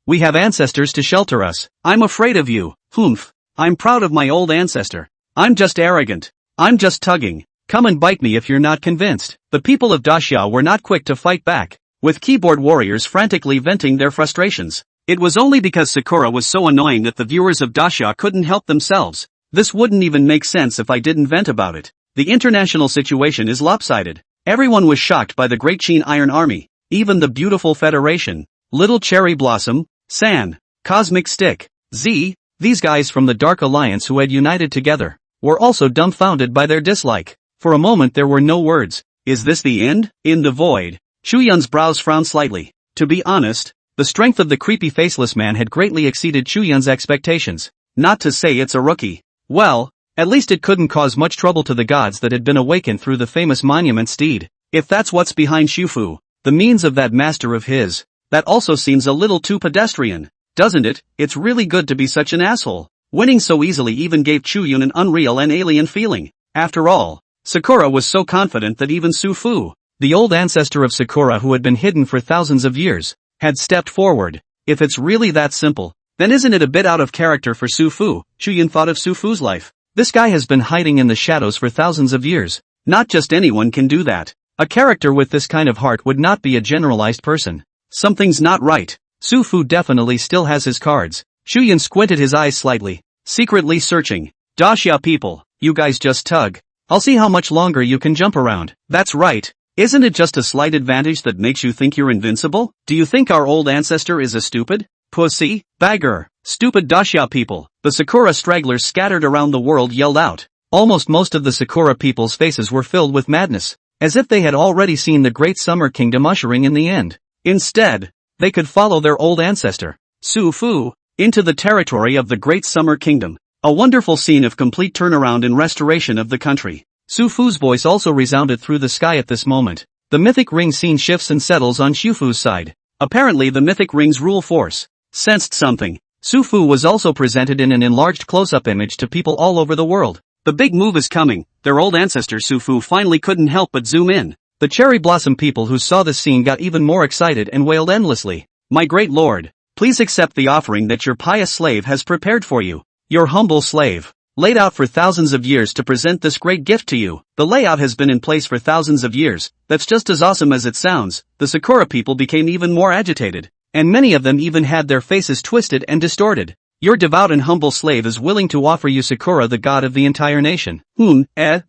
We have ancestors to shelter us. I'm afraid of you. Humph. I'm proud of my old ancestor. I'm just arrogant. I'm just tugging. Come and bite me if you're not convinced. The people of Daxia were not quick to fight back, with keyboard warriors frantically venting their frustrations. It was only because Sakura was so annoying that the viewers of Daxia couldn't help themselves. This wouldn't even make sense if I didn't vent about it. The international situation is lopsided. Everyone was shocked by the Great Qin Iron Army, even the beautiful Federation. Little Cherry Blossom, San, Cosmic Stick, Z, these guys from the Dark Alliance who had united together, were also dumbfounded by their dislike. For a moment there were no words. Is this the end? In the void, Chu Yun's brows frowned slightly. To be honest, the strength of the creepy faceless man had greatly exceeded Chu Yun's expectations. Not to say it's a rookie. Well, at least it couldn't cause much trouble to the gods that had been awakened through the famous monument steed. If that's what's behind Shifu, the means of that master of his, that also seems a little too pedestrian, doesn't it? It's really good to be such an asshole. Winning so easily even gave Chu Yun an unreal and alien feeling. After all, Sakura was so confident that even Su Fu, the old ancestor of Sakura who had been hidden for thousands of years, had stepped forward. If it's really that simple, then isn't it a bit out of character for Su Fu? Chu Yun thought of Su Fu's life. This guy has been hiding in the shadows for thousands of years. Not just anyone can do that. A character with this kind of heart would not be a generalized person. Something's not right. Su Fu definitely still has his cards. Chu Yun squinted his eyes slightly, secretly searching. Daxia people, you guys just tug. I'll see how much longer you can jump around. That's right. Isn't it just a slight advantage that makes you think you're invincible? Do you think our old ancestor is a stupid pussy bagger? Stupid Daxia people, the Sakura stragglers scattered around the world yelled out. Almost most of the Sakura people's faces were filled with madness, as if they had already seen the great summer kingdom ushering in the end. Instead, they could follow their old ancestor, Su Fu, into the territory of the great summer kingdom. A wonderful scene of complete turnaround and restoration of the country. Su Fu's voice also resounded through the sky at this moment. The mythic ring scene shifts and settles on Xu Fu's side. Apparently the mythic ring's rule force sensed something. Su Fu was also presented in an enlarged close-up image to people all over the world. The big move is coming. Their old ancestor Su Fu finally couldn't help but zoom in. The cherry blossom people who saw this scene got even more excited and wailed endlessly. My great lord, please accept the offering that your pious slave has prepared for you. Your humble slave, laid out for thousands of years to present this great gift to you. The layout has been in place for thousands of years. That's just as awesome as it sounds. The Sakura people became even more agitated, and many of them even had their faces twisted and distorted. Your devout and humble slave is willing to offer you Sakura, the god of the entire nation.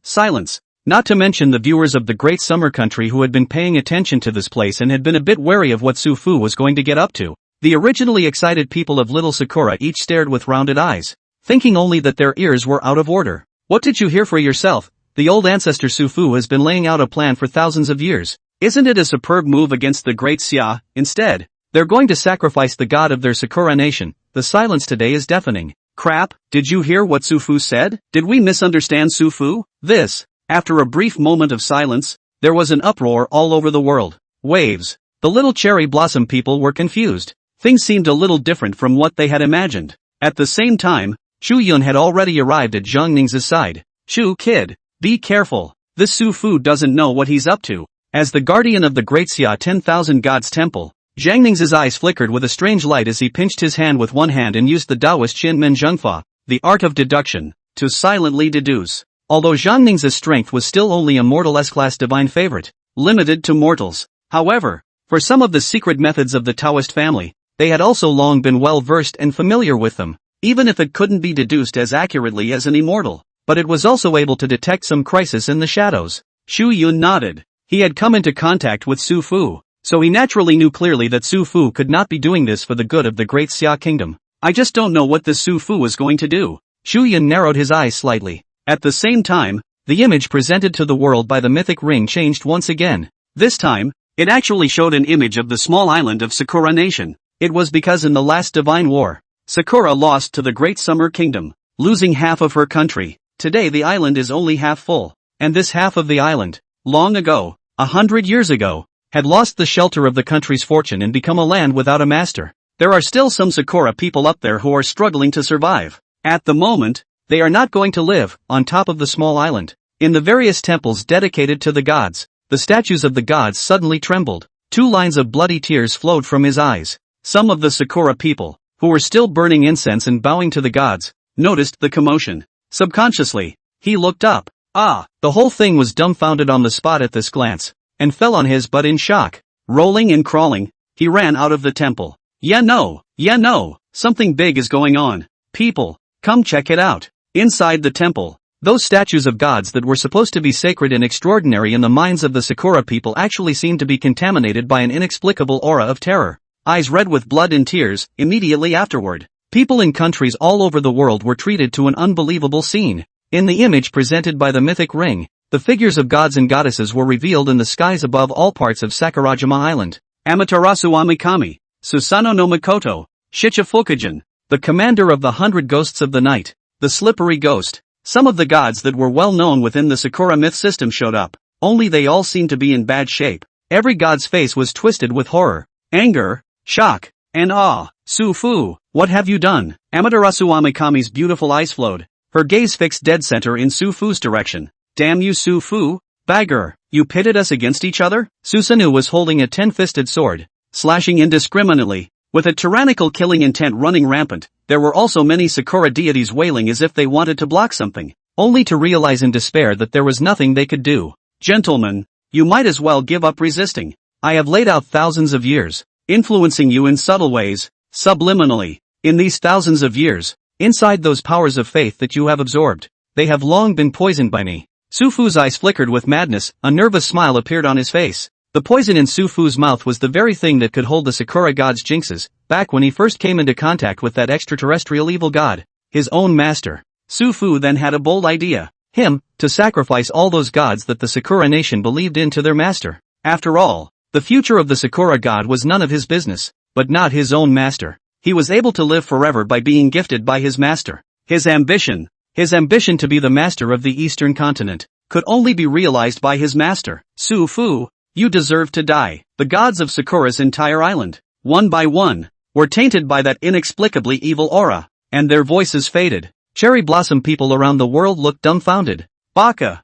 Silence. Not to mention the viewers of the great summer country who had been paying attention to this place and had been a bit wary of what Su Fu was going to get up to. The originally excited people of Little Sakura each stared with rounded eyes, thinking only that their ears were out of order. What did you hear for yourself? The old ancestor Su Fu has been laying out a plan for thousands of years. Isn't it a superb move against the great Xia? Instead, they're going to sacrifice the god of their Sakura nation. The silence today is deafening. Crap, did you hear what Su Fu said? Did we misunderstand Su Fu? After a brief moment of silence, there was an uproar all over the world. Waves. The little cherry blossom people were confused. Things seemed a little different from what they had imagined. At the same time, Chu Yun had already arrived at Zhang Ning's side. Chu kid, be careful. This Su Fu doesn't know what he's up to. As the guardian of the great Xia 10,000 Gods Temple, Zhang Ning's eyes flickered with a strange light as he pinched his hand with one hand and used the Taoist Qin Men Zhengfa, the art of deduction, to silently deduce. Although Zhang Ning's strength was still only a mortal S-class divine favorite, limited to mortals. However, for some of the secret methods of the Taoist family, they had also long been well versed and familiar with them, even if it couldn't be deduced as accurately as an immortal, but it was also able to detect some crisis in the shadows. Chu Yun nodded. He had come into contact with Su Fu, so he naturally knew clearly that Su Fu could not be doing this for the good of the great Xia kingdom. I just don't know what this Su Fu is going to do. Chu Yun narrowed his eyes slightly. At the same time, the image presented to the world by the mythic ring changed once again. This time, it actually showed an image of the small island of Sakura Nation. It was because in the last divine war, Sakura lost to the great summer kingdom, losing half of her country. Today the island is only half full, and this half of the island, long ago, 100 years ago, had lost the shelter of the country's fortune and become a land without a master. There are still some Sakura people up there who are struggling to survive. At the moment, they are not going to live on top of the small island. In the various temples dedicated to the gods, the statues of the gods suddenly trembled. 2 lines of bloody tears flowed from his eyes. Some of the Sakura people, who were still burning incense and bowing to the gods, noticed the commotion. Subconsciously, he looked up. The whole thing was dumbfounded on the spot at this glance, and fell on his butt in shock. Rolling and crawling, he ran out of the temple. Yeah no, something big is going on. People, come check it out. Inside the temple, those statues of gods that were supposed to be sacred and extraordinary in the minds of the Sakura people actually seemed to be contaminated by an inexplicable aura of terror. Eyes red with blood and tears. Immediately afterward, people in countries all over the world were treated to an unbelievable scene. In the image presented by the mythic ring, the figures of gods and goddesses were revealed in the skies above all parts of Sakurajima Island. Amaterasu Amikami, Susanoo no Mikoto, Shichifukujin, the commander of the 100 ghosts of the night, the slippery ghost. Some of the gods that were well known within the Sakura myth system showed up, only they all seemed to be in bad shape. Every god's face was twisted with horror, anger, shock, and awe. Su Fu, what have you done? Amaterasu Amikami's beautiful eyes flowed, her gaze fixed dead center in Su Fu's direction. Damn you Su Fu, bagger, you pitted us against each other? Susanoo was holding a 10-fisted sword, slashing indiscriminately, with a tyrannical killing intent running rampant. There were also many Sakura deities wailing as if they wanted to block something, only to realize in despair that there was nothing they could do. Gentlemen, you might as well give up resisting. I have laid out thousands of years, influencing you in subtle ways, subliminally. In these thousands of years, inside those powers of faith that you have absorbed, they have long been poisoned by me. Su Fu's eyes flickered with madness, a nervous smile appeared on his face. The poison in Su Fu's mouth was the very thing that could hold the Sakura god's jinxes, back when he first came into contact with that extraterrestrial evil god, his own master. Su Fu then had a bold idea. To sacrifice all those gods that the Sakura nation believed in to their master. After all, the future of the Sakura god was none of his business, but not his own master. He was able to live forever by being gifted by his master. His ambition to be the master of the Eastern continent, could only be realized by his master. Su Fu, you deserve to die. The gods of Sakura's entire island, one by one, were tainted by that inexplicably evil aura, and their voices faded. Cherry blossom people around the world looked dumbfounded. Baka,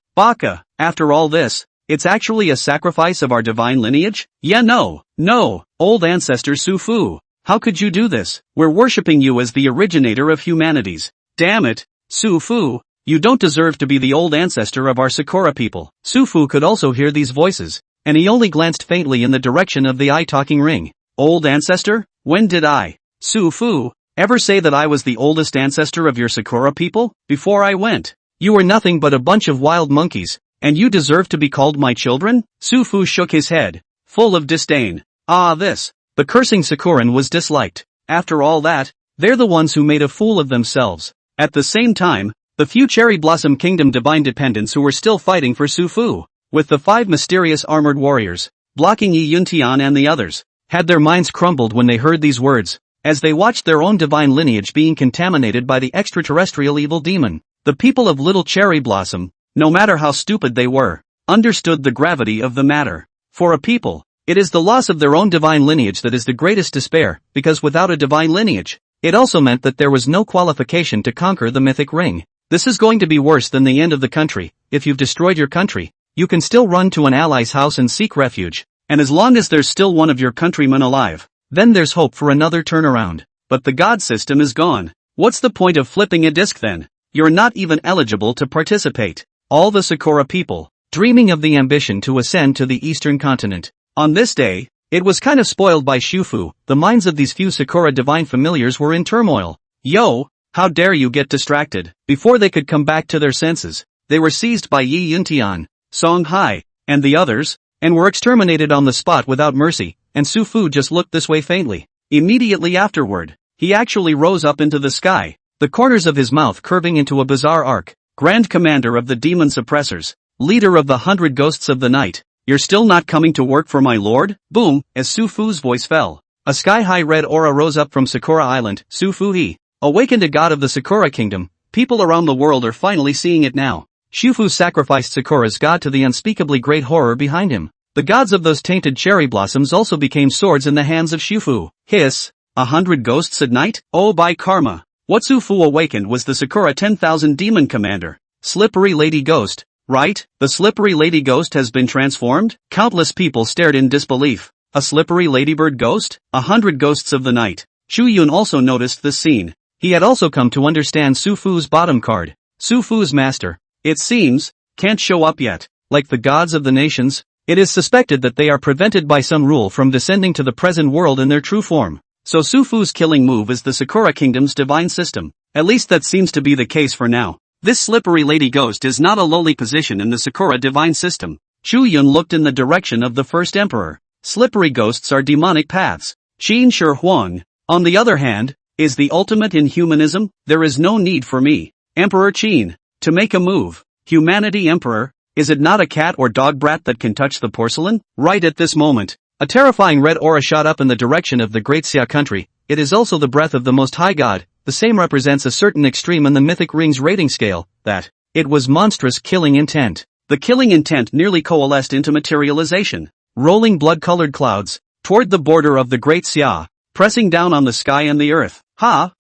after all this, it's actually a sacrifice of our divine lineage? Yeah, no, old ancestor Su Fu, how could you do this? We're worshipping you as the originator of humanities. Damn it, Su Fu, you don't deserve to be the old ancestor of our Sakura people. Su Fu could also hear these voices, and he only glanced faintly in the direction of the eye-talking ring. Old ancestor? When did I, Su Fu, ever say that I was the oldest ancestor of your Sakura people? Before I went, you were nothing but a bunch of wild monkeys, and you deserve to be called my children? Su Fu shook his head, full of disdain. The cursing Sakuran was disliked. After all that, they're the ones who made a fool of themselves. At the same time, the few Cherry Blossom Kingdom divine dependents who were still fighting for Su Fu, with the 5 mysterious armored warriors, blocking Yi Yuntian and the others, had their minds crumbled when they heard these words, as they watched their own divine lineage being contaminated by the extraterrestrial evil demon. The people of Little Cherry Blossom, no matter how stupid they were, understood the gravity of the matter. For a people, it is the loss of their own divine lineage that is the greatest despair, because without a divine lineage, it also meant that there was no qualification to conquer the mythic ring. This is going to be worse than the end of the country. If you've destroyed your country, you can still run to an ally's house and seek refuge, and as long as there's still one of your countrymen alive, then there's hope for another turnaround. But the god system is gone. What's the point of flipping a disc then? You're not even eligible to participate. All the Sakura people, dreaming of the ambition to ascend to the eastern continent. On this day, it was kind of spoiled by Su Fu. The minds of these few Sakura divine familiars were in turmoil. Yo, how dare you get distracted? Before they could come back to their senses, they were seized by Yi Yuntian, Song Hai, and the others, and were exterminated on the spot without mercy, and Su Fu just looked this way faintly. Immediately afterward, he actually rose up into the sky, the corners of his mouth curving into a bizarre arc. Grand Commander of the Demon Suppressors, leader of the 100 Ghosts of the Night, you're still not coming to work for my lord? Boom, as Su Fu's voice fell, a sky-high red aura rose up from Sakura Island. Su Fu he, awakened a god of the Sakura Kingdom. People around the world are finally seeing it now. Su Fu sacrificed Sakura's god to the unspeakably great horror behind him. The gods of those tainted cherry blossoms also became swords in the hands of Su Fu. Hiss, 100 ghosts at night? Oh, by karma. What Su Fu awakened was the Sakura 10,000 Demon Commander. Slippery Lady Ghost, right? The Slippery Lady Ghost has been transformed? Countless people stared in disbelief. A Slippery Ladybird Ghost? 100 Ghosts of the Night. Chu Yun also noticed this scene. He had also come to understand Su Fu's bottom card. Su Fu's master, it seems, can't show up yet. Like the gods of the nations, it is suspected that they are prevented by some rule from descending to the present world in their true form. So Su Fu's killing move is the Sakura Kingdom's divine system. At least that seems to be the case for now. This Slippery Lady Ghost is not a lowly position in the Sakura divine system. Chu Yun looked in the direction of the first emperor. Slippery ghosts are demonic paths. Qin Shi Huang, on the other hand, is the ultimate in humanism. There is no need for me, Emperor Qin, to make a move. Humanity Emperor, is it not a cat or dog brat that can touch the porcelain? Right at this moment, a terrifying red aura shot up in the direction of the Great Xia country. It is also the breath of the Most High God. The same represents a certain extreme in the mythic ring's rating scale, that it was monstrous killing intent. The killing intent nearly coalesced into materialization, rolling blood-colored clouds, toward the border of the Great Xia, pressing down on the sky and the earth.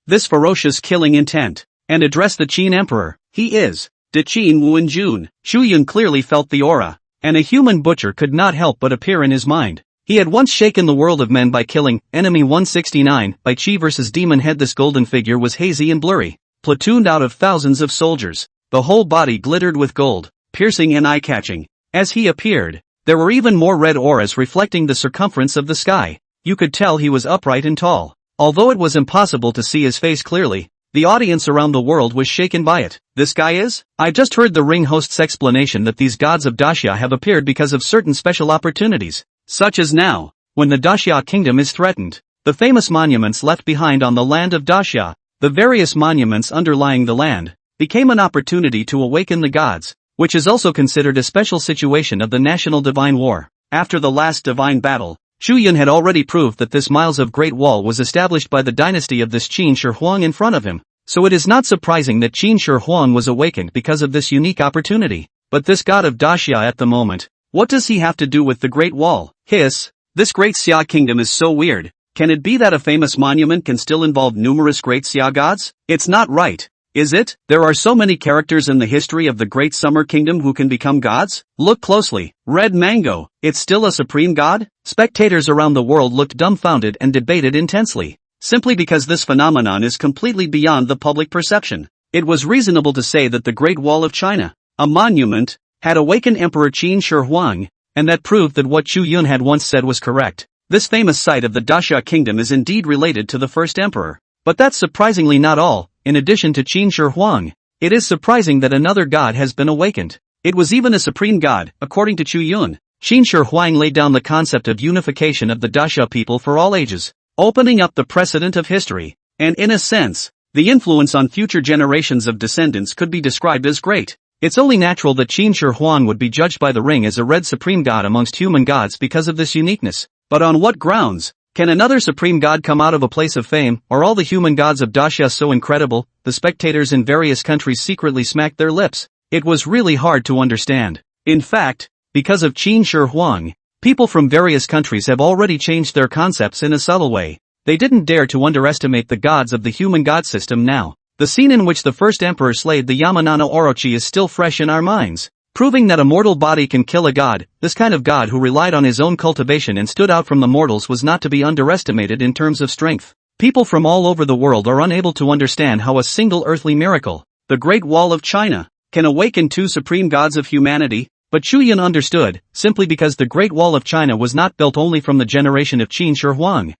This ferocious killing intent, and addressed the Qin Emperor. He is De Qin Wu Jun. Chu Yun clearly felt the aura, and a human butcher could not help but appear in his mind. He had once shaken the world of men by killing Enemy 169 by Chi vs. Demon Head. This golden figure was hazy and blurry, platooned out of thousands of soldiers. The whole body glittered with gold, piercing and eye-catching. As he appeared, there were even more red auras reflecting the circumference of the sky. You could tell he was upright and tall. Although it was impossible to see his face clearly, The audience around the world was shaken by it. This guy is? I've just heard the ring host's explanation that these gods of Daxia have appeared because of certain special opportunities, such as now, when the Daxia kingdom is threatened. The famous monuments left behind on the land of Daxia, the various monuments underlying the land, became an opportunity to awaken the gods, which is also considered a special situation of the national divine war. After the last divine battle, Chu Yun had already proved that this miles of Great Wall was established by the dynasty of this Qin Shi Huang in front of him, so it is not surprising that Qin Shi Huang was awakened because of this unique opportunity. But this god of Daxia at the moment, what does he have to do with the Great Wall? Hiss, this Great Xia kingdom is so weird. Can it be that a famous monument can still involve numerous Great Xia gods? It's not right. Is it? There are so many characters in the history of the Great Summer Kingdom who can become gods? Look closely. Red Mango, it's still a supreme god? Spectators around the world looked dumbfounded and debated intensely, simply because this phenomenon is completely beyond the public perception. It was reasonable to say that the Great Wall of China, a monument, had awakened Emperor Qin Shi Huang, and that proved that what Chu Yun had once said was correct. This famous site of the Daxia kingdom is indeed related to the first emperor. But that's surprisingly not all. In addition to Qin Shi Huang, it is surprising that another god has been awakened. It was even a supreme god, according to Chu Yun. Qin Shi Huang laid down the concept of unification of the Daxia people for all ages, opening up the precedent of history. And in a sense, the influence on future generations of descendants could be described as great. It's only natural that Qin Shi Huang would be judged by the ring as a red supreme god amongst human gods because of this uniqueness. But on what grounds? Can another supreme god come out of a place of fame? Are all the human gods of Daxia so incredible? The spectators in various countries secretly smacked their lips. It was really hard to understand. In fact, because of Qin Shi Huang, people from various countries have already changed their concepts in a subtle way. They didn't dare to underestimate the gods of the human god system now. The scene in which the first emperor slayed the Yamanano Orochi is still fresh in our minds, proving that a mortal body can kill a god. This kind of god who relied on his own cultivation and stood out from the mortals was not to be underestimated in terms of strength. People from all over the world are unable to understand how a single earthly miracle, the Great Wall of China, can awaken two supreme gods of humanity. But Chu Yun understood, simply because the Great Wall of China was not built only from the generation of Qin Shi Huang.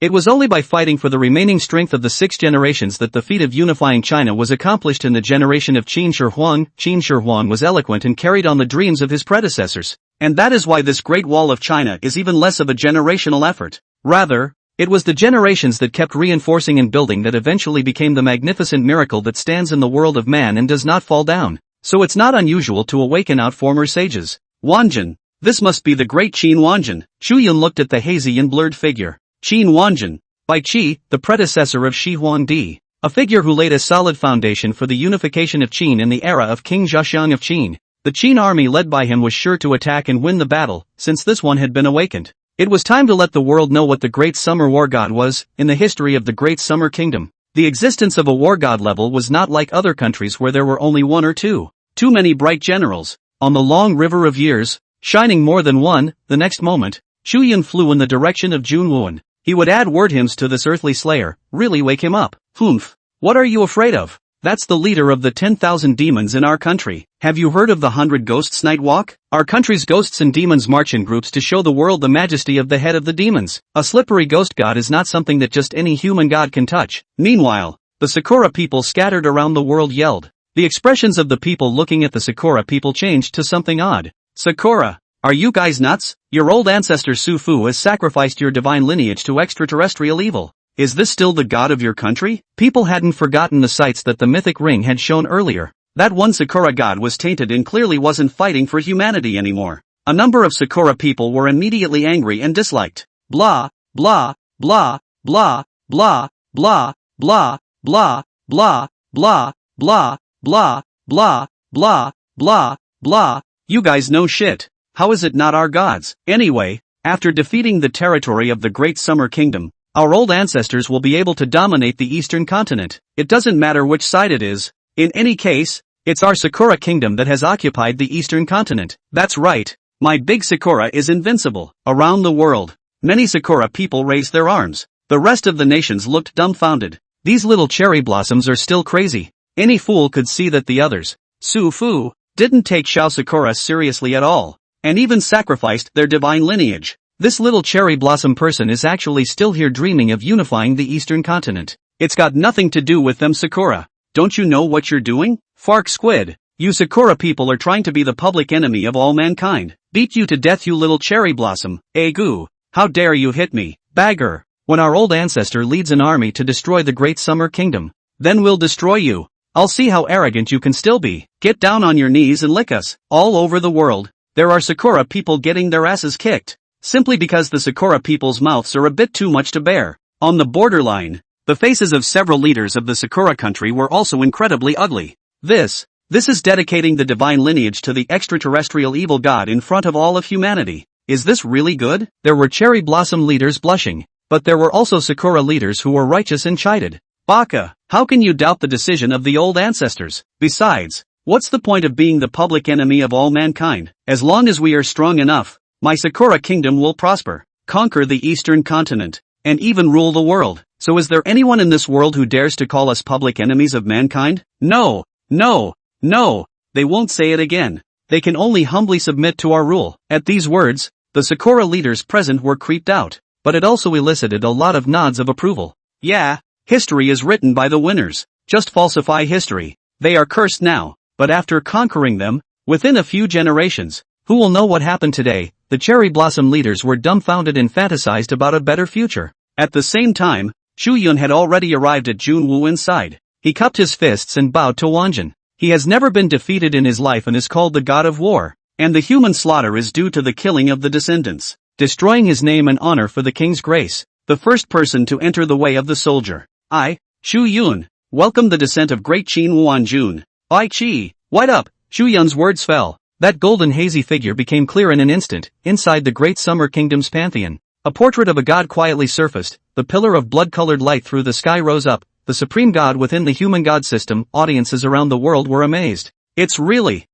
It was only by fighting for the remaining strength of the 6 generations that the feat of unifying China was accomplished in the generation of Qin Shi Huang. Qin Shi Huang was eloquent and carried on the dreams of his predecessors. And that is why this Great Wall of China is even less of a generational effort. Rather, it was the generations that kept reinforcing and building that eventually became the magnificent miracle that stands in the world of man and does not fall down. So it's not unusual to awaken out former sages. Wanjin. This must be the great Qin Wanjin. Chu Yun looked at the hazy and blurred figure. Qin Wanjin. By Qi, the predecessor of Shi Huangdi. A figure who laid a solid foundation for the unification of Qin in the era of King Zhaxiang of Qin. The Qin army led by him was sure to attack and win the battle, since this one had been awakened. It was time to let the world know what the Great Summer War God was, in the history of the Great Summer Kingdom. The existence of a war god level was not like other countries where there were only one or two. Too many bright generals. On the long river of years, shining more than one. The next moment, Chu Yun flew in the direction of Junwuan. He would add word hymns to this earthly slayer, really wake him up. Humph. What are you afraid of? That's the leader of the 10,000 demons in our country. Have you heard of the 100 Ghosts Night Walk? Our country's ghosts and demons march in groups to show the world the majesty of the head of the demons. A slippery ghost god is not something that just any human god can touch. Meanwhile, the Sakura people scattered around the world yelled. The expressions of the people looking at the Sakura people changed to something odd. Sakura. Are you guys nuts? Your old ancestor Su Fu has sacrificed your divine lineage to extraterrestrial evil. Is this still the god of your country? People hadn't forgotten the sights that the mythic ring had shown earlier. That one Sakura god was tainted and clearly wasn't fighting for humanity anymore. A number of Sakura people were immediately angry and disliked. Blah, blah, blah, blah, blah, blah, blah, blah, blah, blah, blah, blah, blah, blah, blah, blah. You guys know shit. How is it not our gods? Anyway, after defeating the territory of the Great Summer Kingdom, our old ancestors will be able to dominate the eastern continent. It doesn't matter which side it is. In any case, it's our Sakura kingdom that has occupied the eastern continent. That's right. My big Sakura is invincible. Around the world, many Sakura people raised their arms. The rest of the nations looked dumbfounded. These little cherry blossoms are still crazy. Any fool could see that the others, Su Fu, didn't take Xiao Sakura seriously at all, and even sacrificed their divine lineage. This little cherry blossom person is actually still here dreaming of unifying the eastern continent. It's got nothing to do with them, Sakura. Don't you know what you're doing? Fark squid. You Sakura people are trying to be the public enemy of all mankind. Beat you to death, you little cherry blossom. Agoo. How dare you hit me, bagger. When our old ancestor leads an army to destroy the Great Summer Kingdom, then we'll destroy you. I'll see how arrogant you can still be. Get down on your knees and lick us. All over the world, there are Sakura people getting their asses kicked, simply because the Sakura people's mouths are a bit too much to bear. On the borderline, the faces of several leaders of the Sakura country were also incredibly ugly. This is dedicating the divine lineage to the extraterrestrial evil god in front of all of humanity. Is this really good? There were cherry blossom leaders blushing, but there were also Sakura leaders who were righteous and chided. Baka, how can you doubt the decision of the old ancestors? Besides, what's the point of being the public enemy of all mankind? As long as we are strong enough, my Sakura kingdom will prosper, conquer the eastern continent, and even rule the world. So is there anyone in this world who dares to call us public enemies of mankind? No, no, no, they won't say it again. They can only humbly submit to our rule. At these words, the Sakura leaders present were creeped out, but it also elicited a lot of nods of approval. Yeah, history is written by the winners. Just falsify history. They are cursed now, but after conquering them, within a few generations, who will know what happened today? The cherry blossom leaders were dumbfounded and fantasized about a better future. At the same time, Chu Yun had already arrived at Jun Wu's side. He cupped his fists and bowed to Wanjin. He has never been defeated in his life and is called the god of war, and the human slaughter is due to the killing of the descendants, destroying his name and honor for the king's grace. The first person to enter the way of the soldier. I, Chu Yun, welcome the descent of great Qin Huang Jun. Ai Chi, what up? Chu Yun's words fell. That golden hazy figure became clear in an instant. Inside the great summer kingdom's pantheon, a portrait of a god quietly surfaced. The pillar of blood-colored light through the sky rose up. The supreme god within the human god system. Audiences around the world were amazed. It's really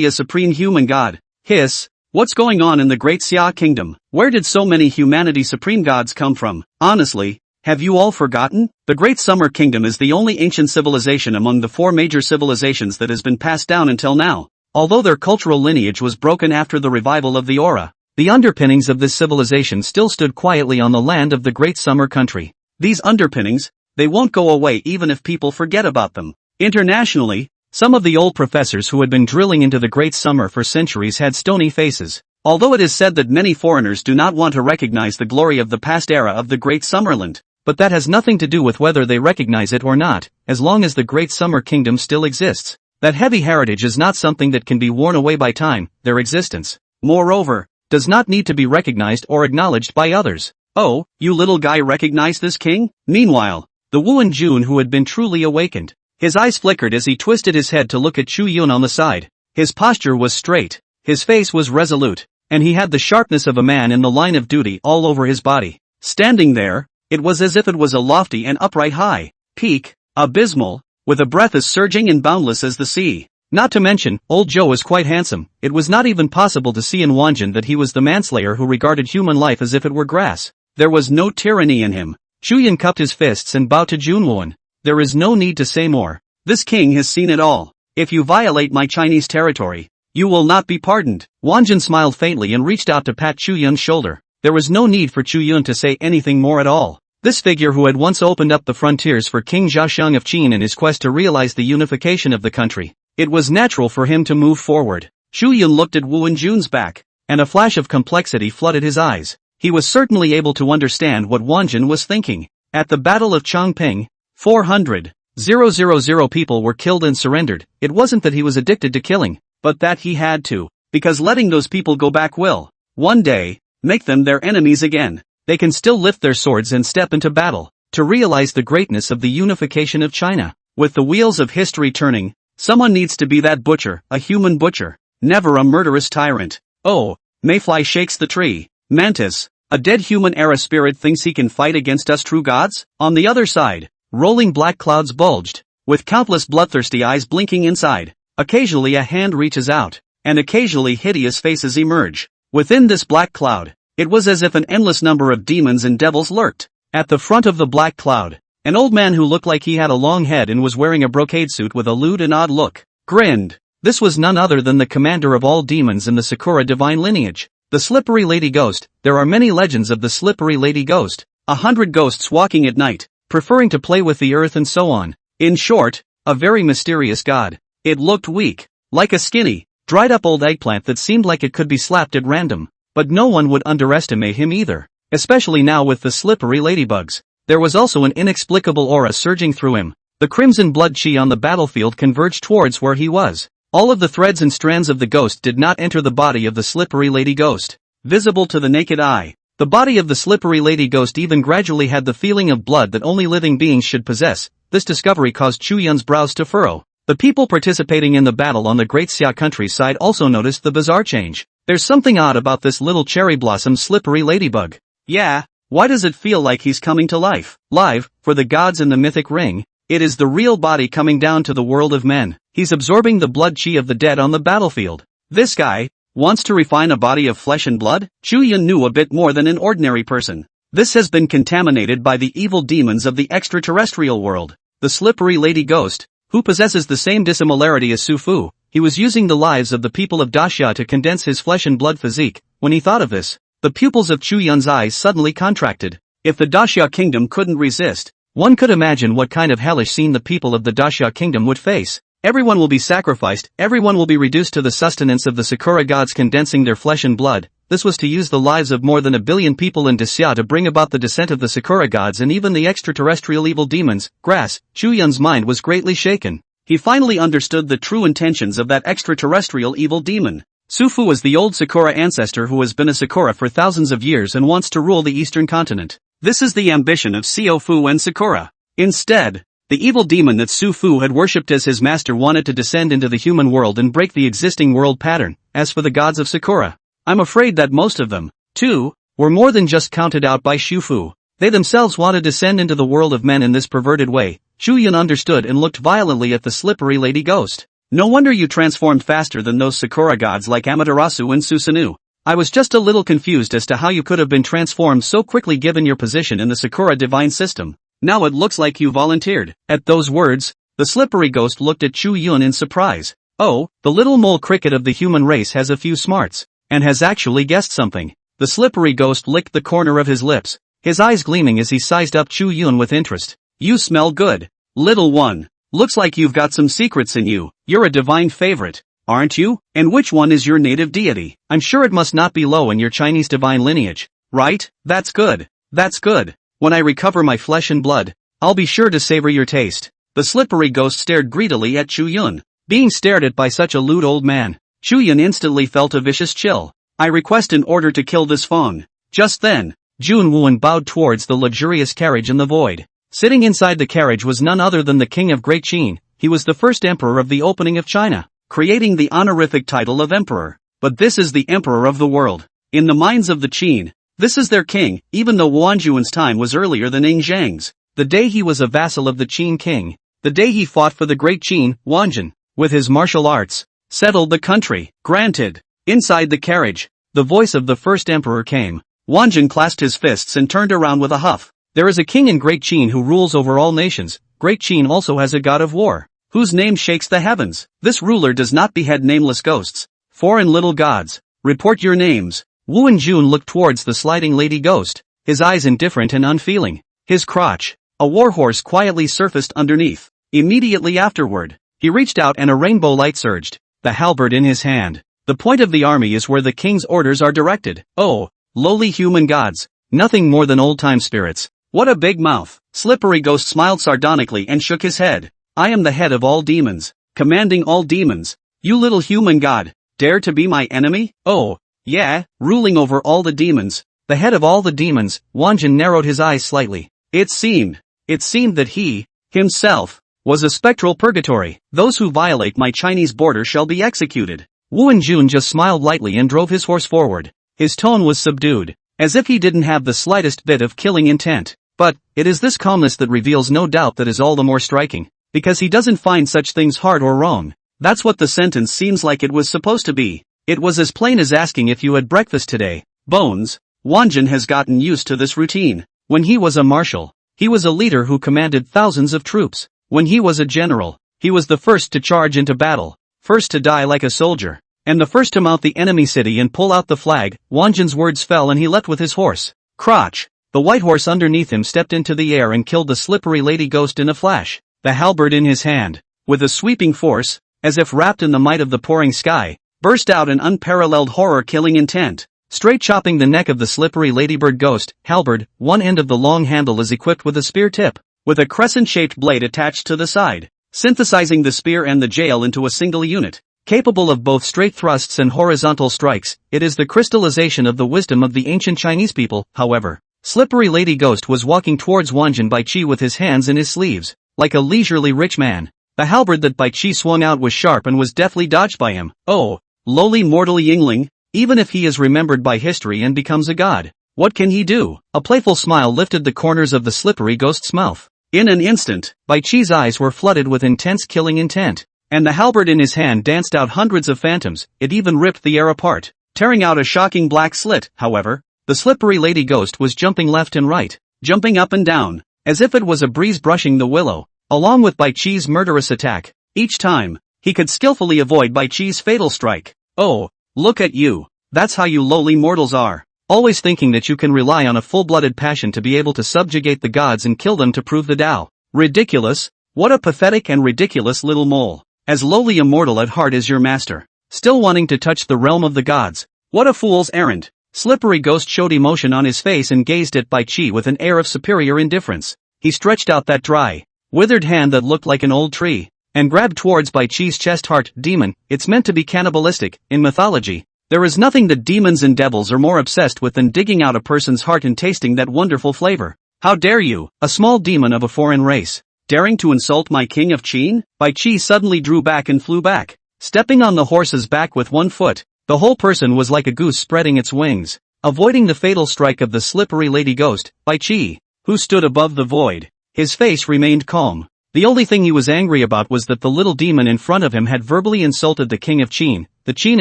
a supreme human god. Hiss, what's going on in the great Xia kingdom? Where did so many humanity supreme gods come from? Honestly, have you all forgotten? The great summer kingdom is the only ancient civilization among the four major civilizations that has been passed down until now. Although their cultural lineage was broken after the revival of the aura, the underpinnings of this civilization still stood quietly on the land of the great summer country. These underpinnings, they won't go away even if people forget about them. Internationally, some of the old professors who had been drilling into the great summer for centuries had stony faces. Although it is said that many foreigners do not want to recognize the glory of the past era of the great Summerland, but that has nothing to do with whether they recognize it or not, as long as the great summer kingdom still exists. That heavy heritage is not something that can be worn away by time. Their existence, moreover, does not need to be recognized or acknowledged by others. Oh, you little guy, recognize this king? Meanwhile, the Wuan Jun, who had been truly awakened, his eyes flickered as he twisted his head to look at Chu Yun on the side. His posture was straight, his face was resolute, and he had the sharpness of a man in the line of duty all over his body. Standing there, it was as if it was a lofty and upright high peak, abysmal, with a breath as surging and boundless as the sea. Not to mention, old Joe was quite handsome. It was not even possible to see in Wanjin that he was the manslayer who regarded human life as if it were grass. There was no tyranny in him. Chu Yun cupped his fists and bowed to Junwuan. There is no need to say more. This king has seen it all. If you violate my Chinese territory, you will not be pardoned. Wanjin smiled faintly and reached out to pat Chu Yun's shoulder. There was no need for Chu Yun to say anything more at all. This figure, who had once opened up the frontiers for King Zhaoshang of Qin in his quest to realize the unification of the country, it was natural for him to move forward. Chu Yun looked at Wuan Jun's back, and a flash of complexity flooded his eyes. He was certainly able to understand what Wanjin was thinking. At the Battle of Chongping, 400,000 people were killed and surrendered. It wasn't that he was addicted to killing, but that he had to, because letting those people go back will, one day, make them their enemies again. They can still lift their swords and step into battle, to realize the greatness of the unification of China. With the wheels of history turning, someone needs to be that butcher, a human butcher, never a murderous tyrant. Oh, Mayfly shakes the tree. Mantis, a dead human era spirit, thinks he can fight against us true gods? On the other side, rolling black clouds bulged, with countless bloodthirsty eyes blinking inside. Occasionally a hand reaches out, and occasionally hideous faces emerge. Within this black cloud, it was as if an endless number of demons and devils lurked. At the front of the black cloud, an old man who looked like he had a long head and was wearing a brocade suit with a lewd and odd look, grinned. This was none other than the commander of all demons in the Sakura divine lineage, the Slippery Lady Ghost. There are many legends of the Slippery Lady Ghost. 100 ghosts walking at night, preferring to play with the earth and so on. In short, a very mysterious god. It looked weak, like a skinny, dried-up old eggplant that seemed like it could be slapped at random. But no one would underestimate him either, especially now with the slippery ladybugs. There was also an inexplicable aura surging through him. The crimson blood chi on the battlefield converged towards where he was. All of the threads and strands of the ghost did not enter the body of the slippery lady ghost. Visible to the naked eye, the body of the slippery lady ghost even gradually had the feeling of blood that only living beings should possess. This discovery caused Chu Yun's brows to furrow. The people participating in the battle on the Great Xia countryside also noticed the bizarre change. There's something odd about this little cherry blossom slippery ladybug. Yeah, why does it feel like he's coming to life? Live, for the gods in the mythic ring, it is the real body coming down to the world of men. He's absorbing the blood chi of the dead on the battlefield. This guy wants to refine a body of flesh and blood? Chu Yun knew a bit more than an ordinary person. This has been contaminated by the evil demons of the extraterrestrial world. The slippery lady ghost, who possesses the same dissimilarity as Su Fu, he was using the lives of the people of Daxia to condense his flesh and blood physique. When he thought of this, the pupils of Chu Yun's eyes suddenly contracted. If the Daxia kingdom couldn't resist, one could imagine what kind of hellish scene the people of the Daxia kingdom would face. Everyone will be sacrificed, everyone will be reduced to the sustenance of the Sakura gods condensing their flesh and blood. This was to use the lives of more than 1 billion people in Daxia to bring about the descent of the Sakura gods and even the extraterrestrial evil demons. Grass. Chu Yun's mind was greatly shaken. He finally understood the true intentions of that extraterrestrial evil demon. Su Fu is the old Sakura ancestor who has been a Sakura for thousands of years and wants to rule the eastern continent. This is the ambition of Xiao Fu and Sakura. Instead, the evil demon that Su Fu had worshipped as his master wanted to descend into the human world and break the existing world pattern. As for the gods of Sakura, I'm afraid that most of them, too, were more than just counted out by Su Fu. They themselves want to descend into the world of men in this perverted way. Chu Yun understood and looked violently at the slippery lady ghost. No wonder you transformed faster than those Sakura gods like Amaterasu and Susanoo. I was just a little confused as to how you could have been transformed so quickly given your position in the Sakura divine system. Now it looks like you volunteered. At those words, the slippery ghost looked at Chu Yun in surprise. Oh, the little mole cricket of the human race has a few smarts, and has actually guessed something. The slippery ghost licked the corner of his lips, his eyes gleaming as he sized up Chu Yun with interest. You smell good, little one. Looks like you've got some secrets in you. You're a divine favorite, aren't you? And which one is your native deity? I'm sure it must not be low in your Chinese divine lineage, right? That's good. That's good. When I recover my flesh and blood, I'll be sure to savor your taste. The slippery ghost stared greedily at Chu Yun. Being stared at by such a lewd old man, Chu Yun instantly felt a vicious chill. I request an order to kill this Fong. Just then, Jun Wuan bowed towards the luxurious carriage in the void. Sitting inside the carriage was none other than the king of Great Qin. He was the first emperor of the opening of China, creating the honorific title of emperor. But this is the emperor of the world. In the minds of the Qin, this is their king, even though Wanjuan's time was earlier than Ing Zhang's. The day he was a vassal of the Qin king, the day he fought for the Great Qin, Wanjun, with his martial arts, settled the country. Granted. Inside the carriage, the voice of the first emperor came. Wanjun clasped his fists and turned around with a huff. There is a king in Great Qin who rules over all nations. Great Qin also has a god of war, whose name shakes the heavens. This ruler does not behead nameless ghosts. Foreign little gods, report your names. Wu and Jun looked towards the sliding lady ghost, his eyes indifferent and unfeeling. His crotch, a warhorse quietly surfaced underneath. Immediately afterward, he reached out and a rainbow light surged, the halberd in his hand. The point of the army is where the king's orders are directed. Oh, lowly human gods, nothing more than old-time spirits. What a big mouth. Slippery ghost smiled sardonically and shook his head. I am the head of all demons, commanding all demons. You little human god, dare to be my enemy? Oh, yeah, ruling over all the demons, the head of all the demons. Wanjun narrowed his eyes slightly. It seemed that he, himself, was a spectral purgatory. Those who violate my Chinese border shall be executed. Wu and Jun just smiled lightly and drove his horse forward. His tone was subdued, as if he didn't have the slightest bit of killing intent. But, it is this calmness that reveals no doubt that is all the more striking, because he doesn't find such things hard or wrong. That's what the sentence seems like it was supposed to be. It was as plain as asking if you had breakfast today. Bones. Wanjun has gotten used to this routine. When he was a marshal, he was a leader who commanded thousands of troops. When he was a general, he was the first to charge into battle, first to die like a soldier, and the first to mount the enemy city and pull out the flag. Wanjun's words fell and he leapt with his horse. Crotch. The white horse underneath him stepped into the air and killed the slippery lady ghost in a flash, the halberd in his hand. With a sweeping force, as if wrapped in the might of the pouring sky, burst out an unparalleled horror-killing intent, straight chopping the neck of the slippery ladybird ghost. Halberd, one end of the long handle is equipped with a spear tip, with a crescent-shaped blade attached to the side, synthesizing the spear and the jail into a single unit, capable of both straight thrusts and horizontal strikes. It is the crystallization of the wisdom of the ancient Chinese people. However, slippery lady ghost was walking towards Wanjin Bai Chi with his hands in his sleeves, like a leisurely rich man. The halberd that Bai Chi swung out was sharp and was deftly dodged by him. Oh, lowly mortal Yingling, even if he is remembered by history and becomes a god, what can he do? A playful smile lifted the corners of the slippery ghost's mouth. In an instant, Bai Chi's eyes were flooded with intense killing intent, and the halberd in his hand danced out hundreds of phantoms. It even ripped the air apart, tearing out a shocking black slit. However, the slippery lady ghost was jumping left and right, jumping up and down, as if it was a breeze brushing the willow, along with Bai Chi's murderous attack. Each time, he could skillfully avoid Bai Chi's fatal strike. Oh, look at you. That's how you lowly mortals are. Always thinking that you can rely on a full-blooded passion to be able to subjugate the gods and kill them to prove the Tao. Ridiculous. What a pathetic and ridiculous little mole. As lowly a mortal at heart as your master, still wanting to touch the realm of the gods. What a fool's errand. Slippery ghost showed emotion on his face and gazed at Bai Chi with an air of superior indifference. He stretched out that dry, withered hand that looked like an old tree, and grabbed towards Bai Chi's chest. Heart, demon, it's meant to be cannibalistic. In mythology, there is nothing that demons and devils are more obsessed with than digging out a person's heart and tasting that wonderful flavor. How dare you, a small demon of a foreign race, daring to insult my king of Qin? Bai Chi suddenly drew back and flew back, stepping on the horse's back with one foot. The whole person was like a goose spreading its wings, avoiding the fatal strike of the slippery lady ghost. Bai Chi, who stood above the void, his face remained calm. The only thing he was angry about was that the little demon in front of him had verbally insulted the king of Qin. The Qin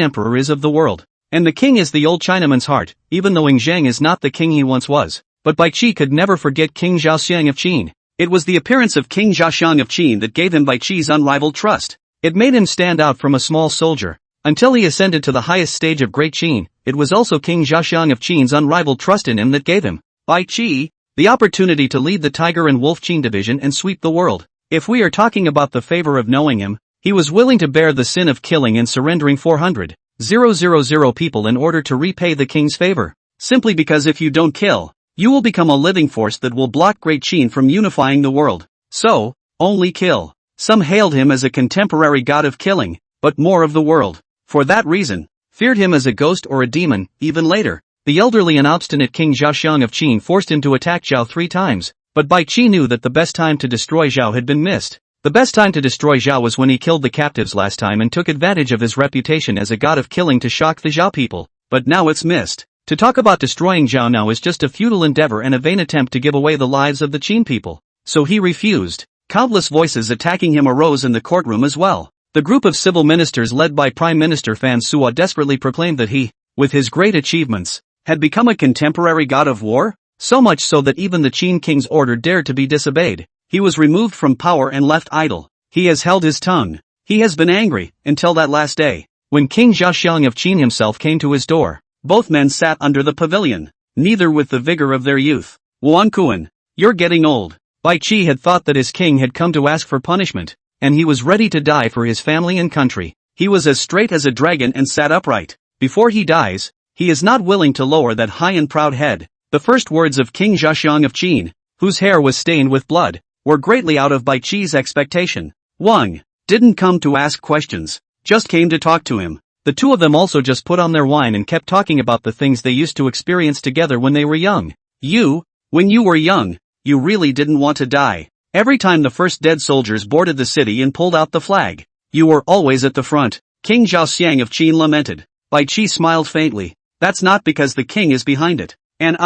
emperor is of the world, and the king is the old Chinaman's heart, even though Zhang is not the king he once was. But Bai Chi could never forget King Zhaoxiang of Qin. It was the appearance of King Zhaoxiang of Qin that gave him Bai Chi's unrivaled trust. It made him stand out from a small soldier, until he ascended to the highest stage of Great Qin. It was also King Zhaoxiang of Qin's unrivaled trust in him that gave him, Bai Chi, the opportunity to lead the Tiger and Wolf Qin division and sweep the world. If we are talking about the favor of knowing him, he was willing to bear the sin of killing and surrendering 400,000 people in order to repay the king's favor. Simply because if you don't kill, you will become a living force that will block Great Qin from unifying the world. So, only kill. Some hailed him as a contemporary god of killing, but more of the world. For that reason, feared him as a ghost or a demon. Even later, the elderly and obstinate King Zhaoxiang of Qin forced him to attack Zhao 3 times, but Bai Chi knew that the best time to destroy Zhao had been missed. The best time to destroy Zhao was when he killed the captives last time and took advantage of his reputation as a god of killing to shock the Zhao people, but now it's missed. To talk about destroying Zhao now is just a futile endeavor and a vain attempt to give away the lives of the Qin people. So he refused. Countless voices attacking him arose in the courtroom as well. The group of civil ministers led by Prime Minister Fan Suo desperately proclaimed that he, with his great achievements, had become a contemporary god of war, so much so that even the Qin king's order dared to be disobeyed. He was removed from power and left idle. He has held his tongue. He has been angry, until that last day, when King Zhaoxiang of Qin himself came to his door. Both men sat under the pavilion, neither with the vigor of their youth. Wang Kuan, you're getting old. Bai Chi had thought that his king had come to ask for punishment, and he was ready to die for his family and country. He was as straight as a dragon and sat upright. Before he dies, he is not willing to lower that high and proud head. The first words of King Zhaoxiang of Qin, whose hair was stained with blood, were greatly out of Bai Chi's expectation. Wang didn't come to ask questions, just came to talk to him. The two of them also just put on their wine and kept talking about the things they used to experience together when they were young. When you were young, you really didn't want to die. Every time the first dead soldiers boarded the city and pulled out the flag, you were always at the front. King Zhaoxiang of Qin lamented. Bai Chi smiled faintly. That's not because the king is behind it. And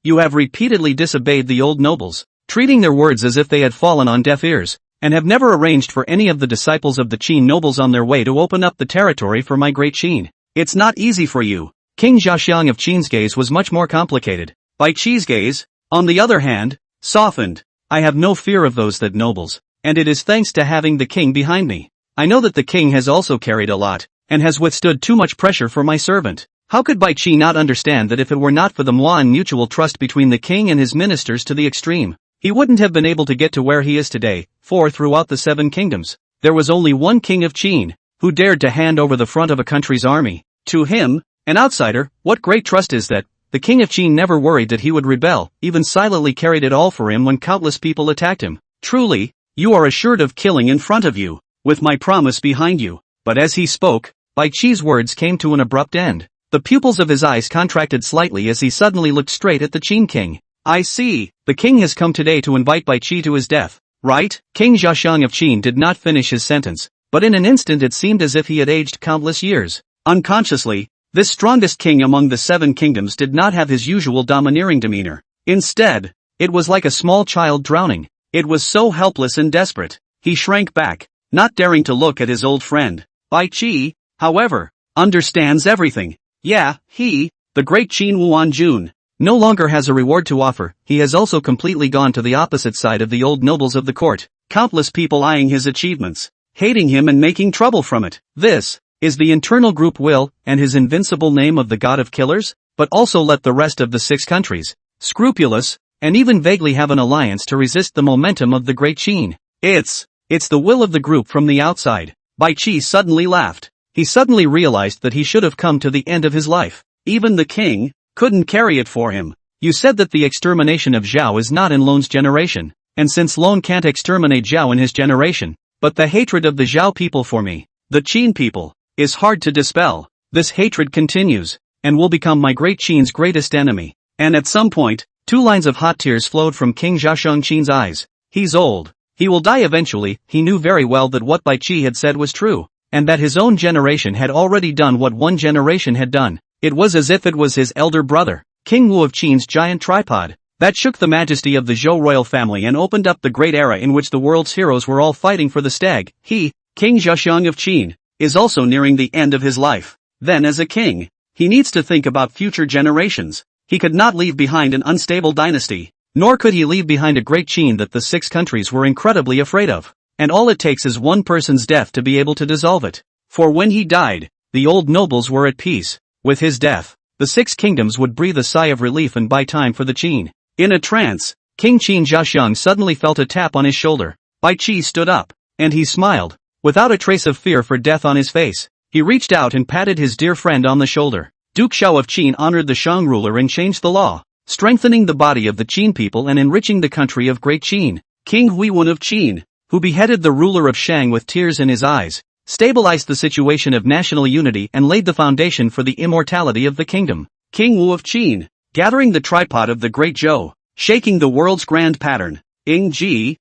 you have repeatedly disobeyed the old nobles, treating their words as if they had fallen on deaf ears, and have never arranged for any of the disciples of the Qin nobles on their way to open up the territory for my great Qin. It's not easy for you. King Zhaoxiang of Qin's gaze was much more complicated. Bai Chi's gaze, on the other hand, softened. I have no fear of those that nobles, and it is thanks to having the king behind me. I know that the king has also carried a lot, and has withstood too much pressure for my servant. How could Bai Qi not understand that if it were not for the manhwa and mutual trust between the king and his ministers to the extreme, he wouldn't have been able to get to where he is today? For throughout the 7 kingdoms, there was only one king of Qin, who dared to hand over the front of a country's army. To him, an outsider, what great trust is that? The king of Qin never worried that he would rebel, even silently carried it all for him when countless people attacked him. Truly, you are assured of killing in front of you, with my promise behind you. But as he spoke, Bai Qi's words came to an abrupt end. The pupils of his eyes contracted slightly as he suddenly looked straight at the Qin king. I see, the king has come today to invite Bai Qi to his death, right? King Zhaxiang of Qin did not finish his sentence, but in an instant it seemed as if he had aged countless years. Unconsciously, this strongest king among the 7 kingdoms did not have his usual domineering demeanor. Instead, it was like a small child drowning. It was so helpless and desperate. He shrank back, not daring to look at his old friend. Bai Qi, however, understands everything. Yeah, he, the great Qin Wuan Jun, no longer has a reward to offer. He has also completely gone to the opposite side of the old nobles of the court, countless people eyeing his achievements, hating him and making trouble from it. This is the internal group will, and his invincible name of the god of killers, but also let the rest of the 6 countries, scrupulous, and even vaguely have an alliance to resist the momentum of the great Qin. It's the will of the group from the outside. Bai Qi suddenly laughed. He suddenly realized that he should have come to the end of his life. Even the king couldn't carry it for him. You said that the extermination of Zhao is not in Lone's generation, and since Lone can't exterminate Zhao in his generation, but the hatred of the Zhao people for me, the Qin people, is hard to dispel. This hatred continues, and will become my great Qin's greatest enemy. And at some point, 2 lines of hot tears flowed from King Zhaxiang Qin's eyes. He's old. He will die eventually. He knew very well that what Bai Qi had said was true, and that his own generation had already done what one generation had done. It was as if it was his elder brother, King Wu of Qin's giant tripod, that shook the majesty of the Zhou royal family and opened up the great era in which the world's heroes were all fighting for the stag. He, King Zhaxiang of Qin, is also nearing the end of his life. Then as a king, he needs to think about future generations. He could not leave behind an unstable dynasty, nor could he leave behind a great Qin that the 6 countries were incredibly afraid of. And all it takes is one person's death to be able to dissolve it. For when he died, the old nobles were at peace. With his death, the 6 kingdoms would breathe a sigh of relief and buy time for the Qin. In a trance, King Qin Zhaxiang suddenly felt a tap on his shoulder. Bai Qi stood up, and he smiled, without a trace of fear for death on his face. He reached out and patted his dear friend on the shoulder. Duke Xiao of Qin honored the Shang ruler and changed the law, strengthening the body of the Qin people and enriching the country of Great Qin. King Huiyun of Qin, who beheaded the ruler of Shang with tears in his eyes, stabilized the situation of national unity and laid the foundation for the immortality of the kingdom. King Wu of Qin, gathering the tripod of the great Zhou, shaking the world's grand pattern. Ingji,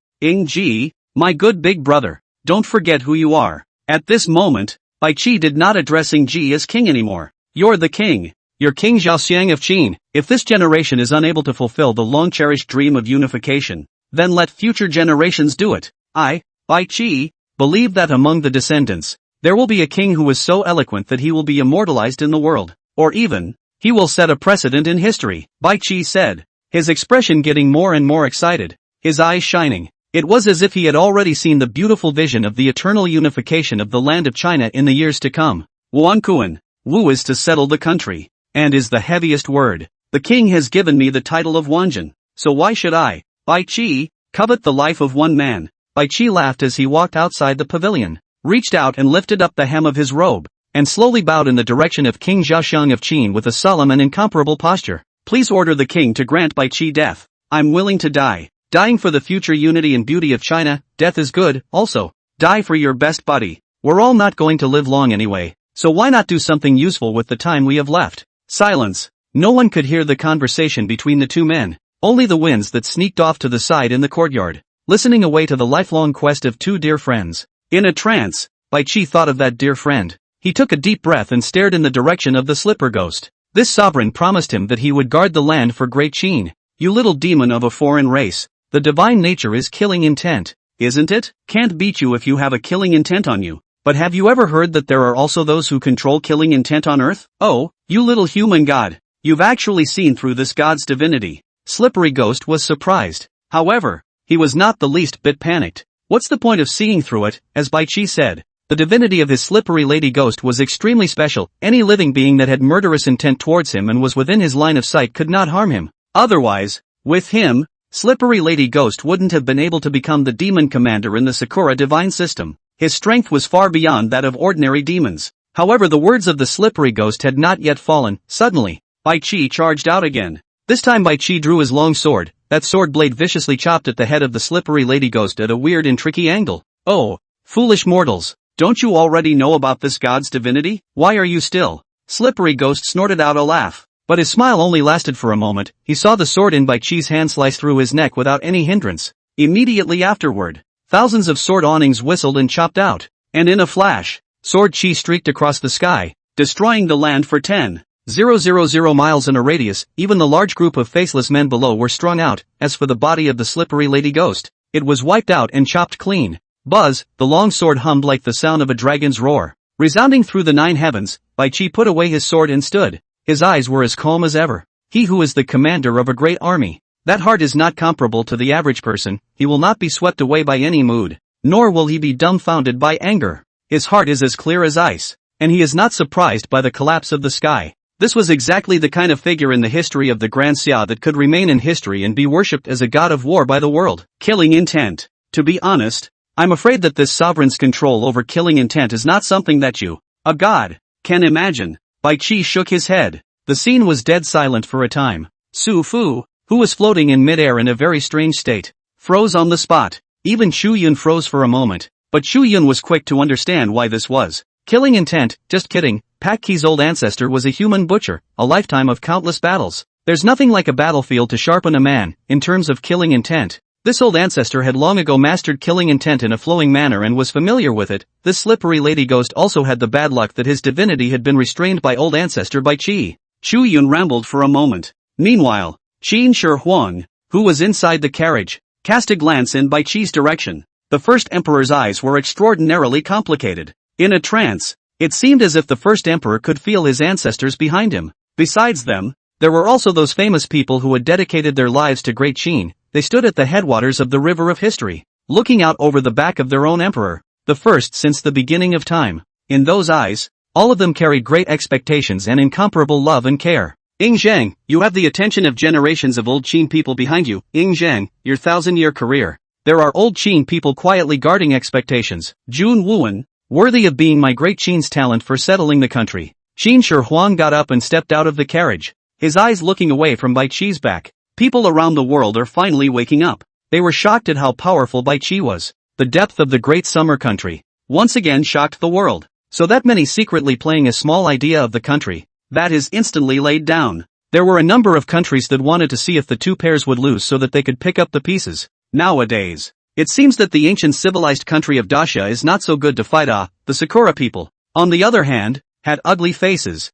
my good big brother, don't forget who you are. At this moment, Bai Qi did not address Ingji as king anymore. You're the king. You're King Zhaoxiang of Qin. If this generation is unable to fulfill the long-cherished dream of unification, then let future generations do it. I, Bai Qi, believe that among the descendants, there will be a king who is so eloquent that he will be immortalized in the world. Or even, he will set a precedent in history, Bai Qi said, his expression getting more and more excited, his eyes shining. It was as if he had already seen the beautiful vision of the eternal unification of the land of China in the years to come. Wuankuan, Wu is to settle the country, and is the heaviest word. The king has given me the title of Wanjin, so why should I, Bai Qi, covet the life of one man? Bai Qi laughed as he walked outside the pavilion, reached out and lifted up the hem of his robe, and slowly bowed in the direction of King Zhaxiang of Qin with a solemn and incomparable posture. Please order the king to grant Bai Qi death. I'm willing to die. Dying for the future unity and beauty of China. Death is good, also. Die for your best buddy. We're all not going to live long anyway, so why not do something useful with the time we have left? Silence. No one could hear the conversation between the 2 men, only the winds that sneaked off to the side in the courtyard, listening away to the lifelong quest of 2 dear friends. In a trance, Bai Qi thought of that dear friend. He took a deep breath and stared in the direction of the slipper ghost. This sovereign promised him that he would guard the land for Great Qin. You little demon of a foreign race. The divine nature is killing intent, isn't it? Can't beat you if you have a killing intent on you. But have you ever heard that there are also those who control killing intent on earth? Oh, you little human god. You've actually seen through this god's divinity. Slippery Ghost was surprised. However, he was not the least bit panicked. What's the point of seeing through it, as Bai Qi said? The divinity of his slippery lady ghost was extremely special. Any living being that had murderous intent towards him and was within his line of sight could not harm him. Otherwise, with him, slippery lady ghost wouldn't have been able to become the demon commander in the Sakura divine system. His strength was far beyond that of ordinary demons. However, the words of the slippery ghost had not yet fallen. Suddenly, Bai Chi charged out again. This time Bai Chi drew his long sword. That sword blade viciously chopped at the head of the slippery lady ghost at a weird and tricky angle. Oh, foolish mortals. Don't you already know about this god's divinity? Why are you still? Slippery ghost snorted out a laugh. But his smile only lasted for a moment. He saw the sword in Bai Chi's hand slice through his neck without any hindrance. Immediately afterward, thousands of sword awnings whistled and chopped out. And in a flash, sword chi streaked across the sky, destroying the land for 10,000 miles in a radius. Even the large group of faceless men below were strung out. As for the body of the slippery lady ghost, it was wiped out and chopped clean. Buzz, the long sword hummed like the sound of a dragon's roar. Resounding through the 9 heavens, Bai Chi put away his sword and stood. His eyes were as calm as ever. He who is the commander of a great army. That heart is not comparable to the average person. He will not be swept away by any mood, nor will he be dumbfounded by anger. His heart is as clear as ice, and he is not surprised by the collapse of the sky. This was exactly the kind of figure in the history of the Grand Xia that could remain in history and be worshipped as a god of war by the world. Killing intent. To be honest, I'm afraid that this sovereign's control over killing intent is not something that you, a god, can imagine. Bai Chi shook his head. The scene was dead silent for a time. Su Fu, who was floating in midair in a very strange state, froze on the spot. Even Chu Yun froze for a moment, but Chu Yun was quick to understand why this was. Killing intent, just kidding. Pak Ki's old ancestor was a human butcher, a lifetime of countless battles. There's nothing like a battlefield to sharpen a man, in terms of killing intent. This old ancestor had long ago mastered killing intent in a flowing manner and was familiar with it. This slippery lady ghost also had the bad luck that his divinity had been restrained by old ancestor Bai Chi. Chu Yun rambled for a moment. Meanwhile, Qin Shi Huang, who was inside the carriage, cast a glance in Bai Chi's direction. The first emperor's eyes were extraordinarily complicated. In a trance, it seemed as if the first emperor could feel his ancestors behind him. Besides them, there were also those famous people who had dedicated their lives to great Qin. They stood at the headwaters of the river of history, looking out over the back of their own emperor, the first since the beginning of time. In those eyes, all of them carried great expectations and incomparable love and care. Ying Zheng, you have the attention of generations of old Qin people behind you. Ying Zheng, your 1,000-year career. There are old Qin people quietly guarding expectations. Jun Wuan, worthy of being my great Qin's talent for settling the country. Qin Shi Huang got up and stepped out of the carriage, his eyes looking away from Bai Chi's back. People around the world are finally waking up. They were shocked at how powerful Bai Chi was. The depth of the great summer country once again shocked the world. So that many secretly playing a small idea of the country, that is instantly laid down. There were a number of countries that wanted to see if the two pairs would lose so that they could pick up the pieces. Nowadays, it seems that the ancient civilized country of Dacia is not so good to fight. The Sakura people, on the other hand, had ugly faces.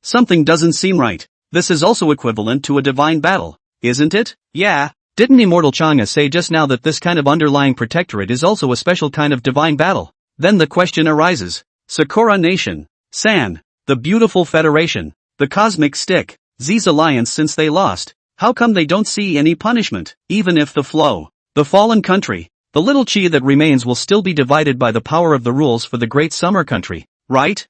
Something doesn't seem right. This is also equivalent to a divine battle, isn't it? Yeah. Didn't Immortal Chang'e say just now that this kind of underlying protectorate is also a special kind of divine battle? Then the question arises. Sakura Nation, San, the beautiful federation, the cosmic stick, Z's alliance since they lost. How come they don't see any punishment? Even if the fallen country, the little chi that remains will still be divided by the power of the rules for the great summer country. Right?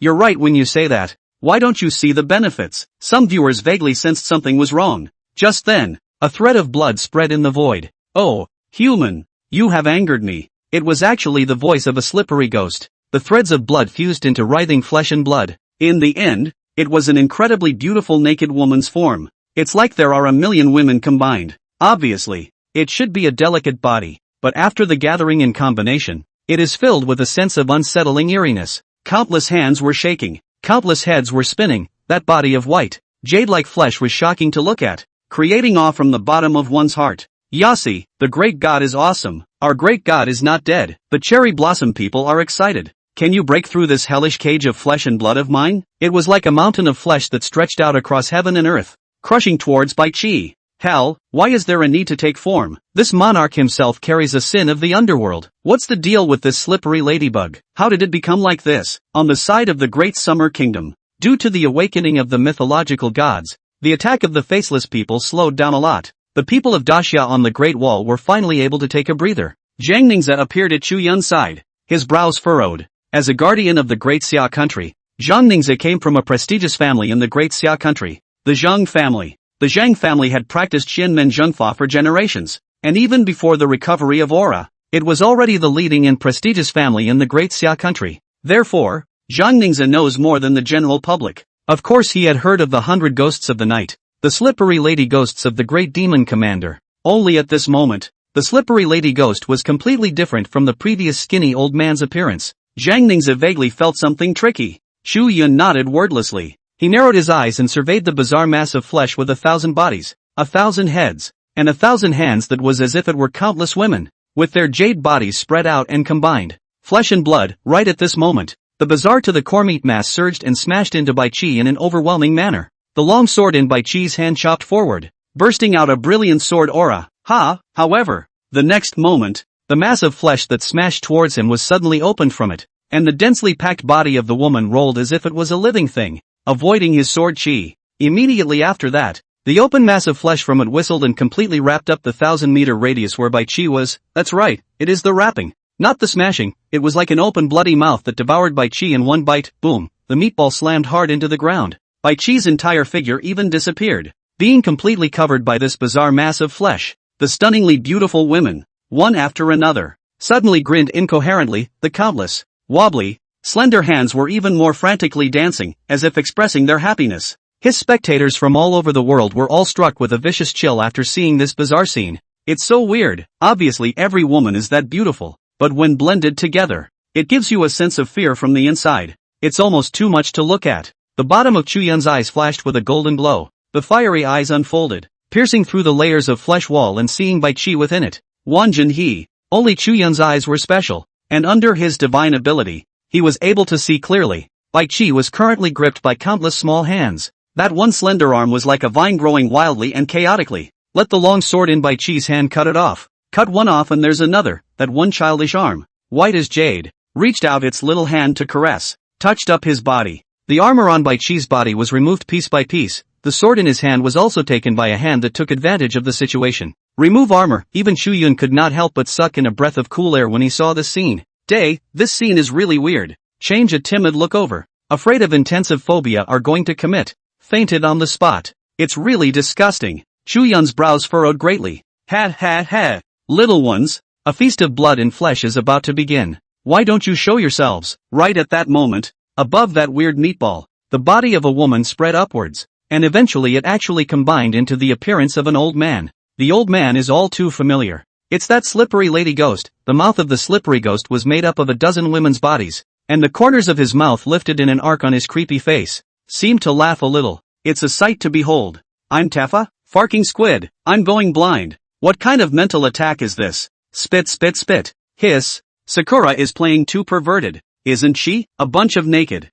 You're right when you say that. Why don't you see the benefits? Some viewers vaguely sensed something was wrong. Just then, a thread of blood spread in the void. Oh, human, you have angered me. It was actually the voice of a slippery ghost. The threads of blood fused into writhing flesh and blood. In the end, it was an incredibly beautiful naked woman's form. It's like there are a million women combined. Obviously, it should be a delicate body, but after the gathering in combination, it is filled with a sense of unsettling eeriness. Countless hands were shaking. Countless heads were spinning. That body of white, jade-like flesh was shocking to look at, creating awe from the bottom of one's heart. Yasi, the great god is awesome. Our great god is not dead. The cherry blossom people are excited. Can you break through this hellish cage of flesh and blood of mine? It was like a mountain of flesh that stretched out across heaven and earth, crushing towards Bai Chi. Hell, why is there a need to take form? This monarch himself carries a sin of the underworld. What's the deal with this slippery ladybug? How did it become like this? On the side of the great summer kingdom, due to the awakening of the mythological gods, the attack of the faceless people slowed down a lot. The people of Dacia on the Great Wall were finally able to take a breather. Jiang Ningzhe appeared at Chu Yun's side. his brows furrowed. As a guardian of the Great Xia country, Zhang Ningzi came from a prestigious family in the Great Xia country, the Zhang family. The Zhang family had practiced Xianmen Zhengfa for generations, and even before the recovery of aura, it was already the leading and prestigious family in the Great Xia country. Therefore, Zhang Ningzi knows more than the general public. Of course he had heard of the 100 ghosts of the night, the slippery lady ghosts of the great demon commander. Only at this moment, the slippery lady ghost was completely different from the previous skinny old man's appearance. Zhang Ningzi vaguely felt something tricky. Chu Yun nodded wordlessly. He narrowed his eyes and surveyed the bizarre mass of flesh with 1,000 bodies, 1,000 heads, and 1,000 hands that was as if it were countless women, with their jade bodies spread out and combined. Flesh and blood. Right at this moment, the bizarre to the core meat mass surged and smashed into Bai Qi in an overwhelming manner. The long sword in Bai Qi's hand chopped forward, bursting out a brilliant sword aura. However, the next moment, the mass of flesh that smashed towards him was suddenly opened from it, and the densely packed body of the woman rolled as if it was a living thing, avoiding his sword chi. Immediately after that, the open mass of flesh from it whistled and completely wrapped up the 1,000-meter radius where Bai Qi was. That's right, it is the wrapping, not the smashing. It was like an open bloody mouth that devoured Bai Qi in one bite. Boom, the meatball slammed hard into the ground. Bai Qi's entire figure even disappeared, being completely covered by this bizarre mass of flesh. The stunningly beautiful women, one after another, suddenly grinned incoherently. The countless, wobbly, slender hands were even more frantically dancing, as if expressing their happiness. His spectators from all over the world were all struck with a vicious chill after seeing this bizarre scene. It's so weird. Obviously every woman is that beautiful, but when blended together, it gives you a sense of fear from the inside. It's almost too much to look at. The bottom of Chu Yun's eyes flashed with a golden glow. The fiery eyes unfolded, piercing through the layers of flesh wall and seeing Bai Qi within it. Wanjin he. Only Chu Yun's eyes were special, and under his divine ability, he was able to see clearly. Bai Qi was currently gripped by countless small hands. That one slender arm was like a vine growing wildly and chaotically. Let the long sword in Bai Qi's hand cut it off. Cut one off and there's another. That one childish arm, white as jade, reached out its little hand to caress, touched up his body. The armor on Bai Qi's body was removed piece by piece. The sword in his hand was also taken by a hand that took advantage of the situation. Remove armor. Even Chu Yun could not help but suck in a breath of cool air when he saw this scene. This scene is really weird. Change a timid look over. Afraid of intensive phobia are going to commit. Fainted on the spot. It's really disgusting. Chu Yun's brows furrowed greatly. Ha. Little ones, a feast of blood and flesh is about to begin. Why don't you show yourselves? Right at that moment, above that weird meatball, the body of a woman spread upwards, and eventually it actually combined into the appearance of an old man. The old man is all too familiar. It's that slippery lady ghost. The mouth of the slippery ghost was made up of a dozen women's bodies, and the corners of his mouth lifted in an arc on his creepy face, seemed to laugh a little. It's a sight to behold. I'm Teffa, farking squid. I'm going blind. What kind of mental attack is this? Spit. Hiss. Sakura is playing too perverted, isn't she? A bunch of naked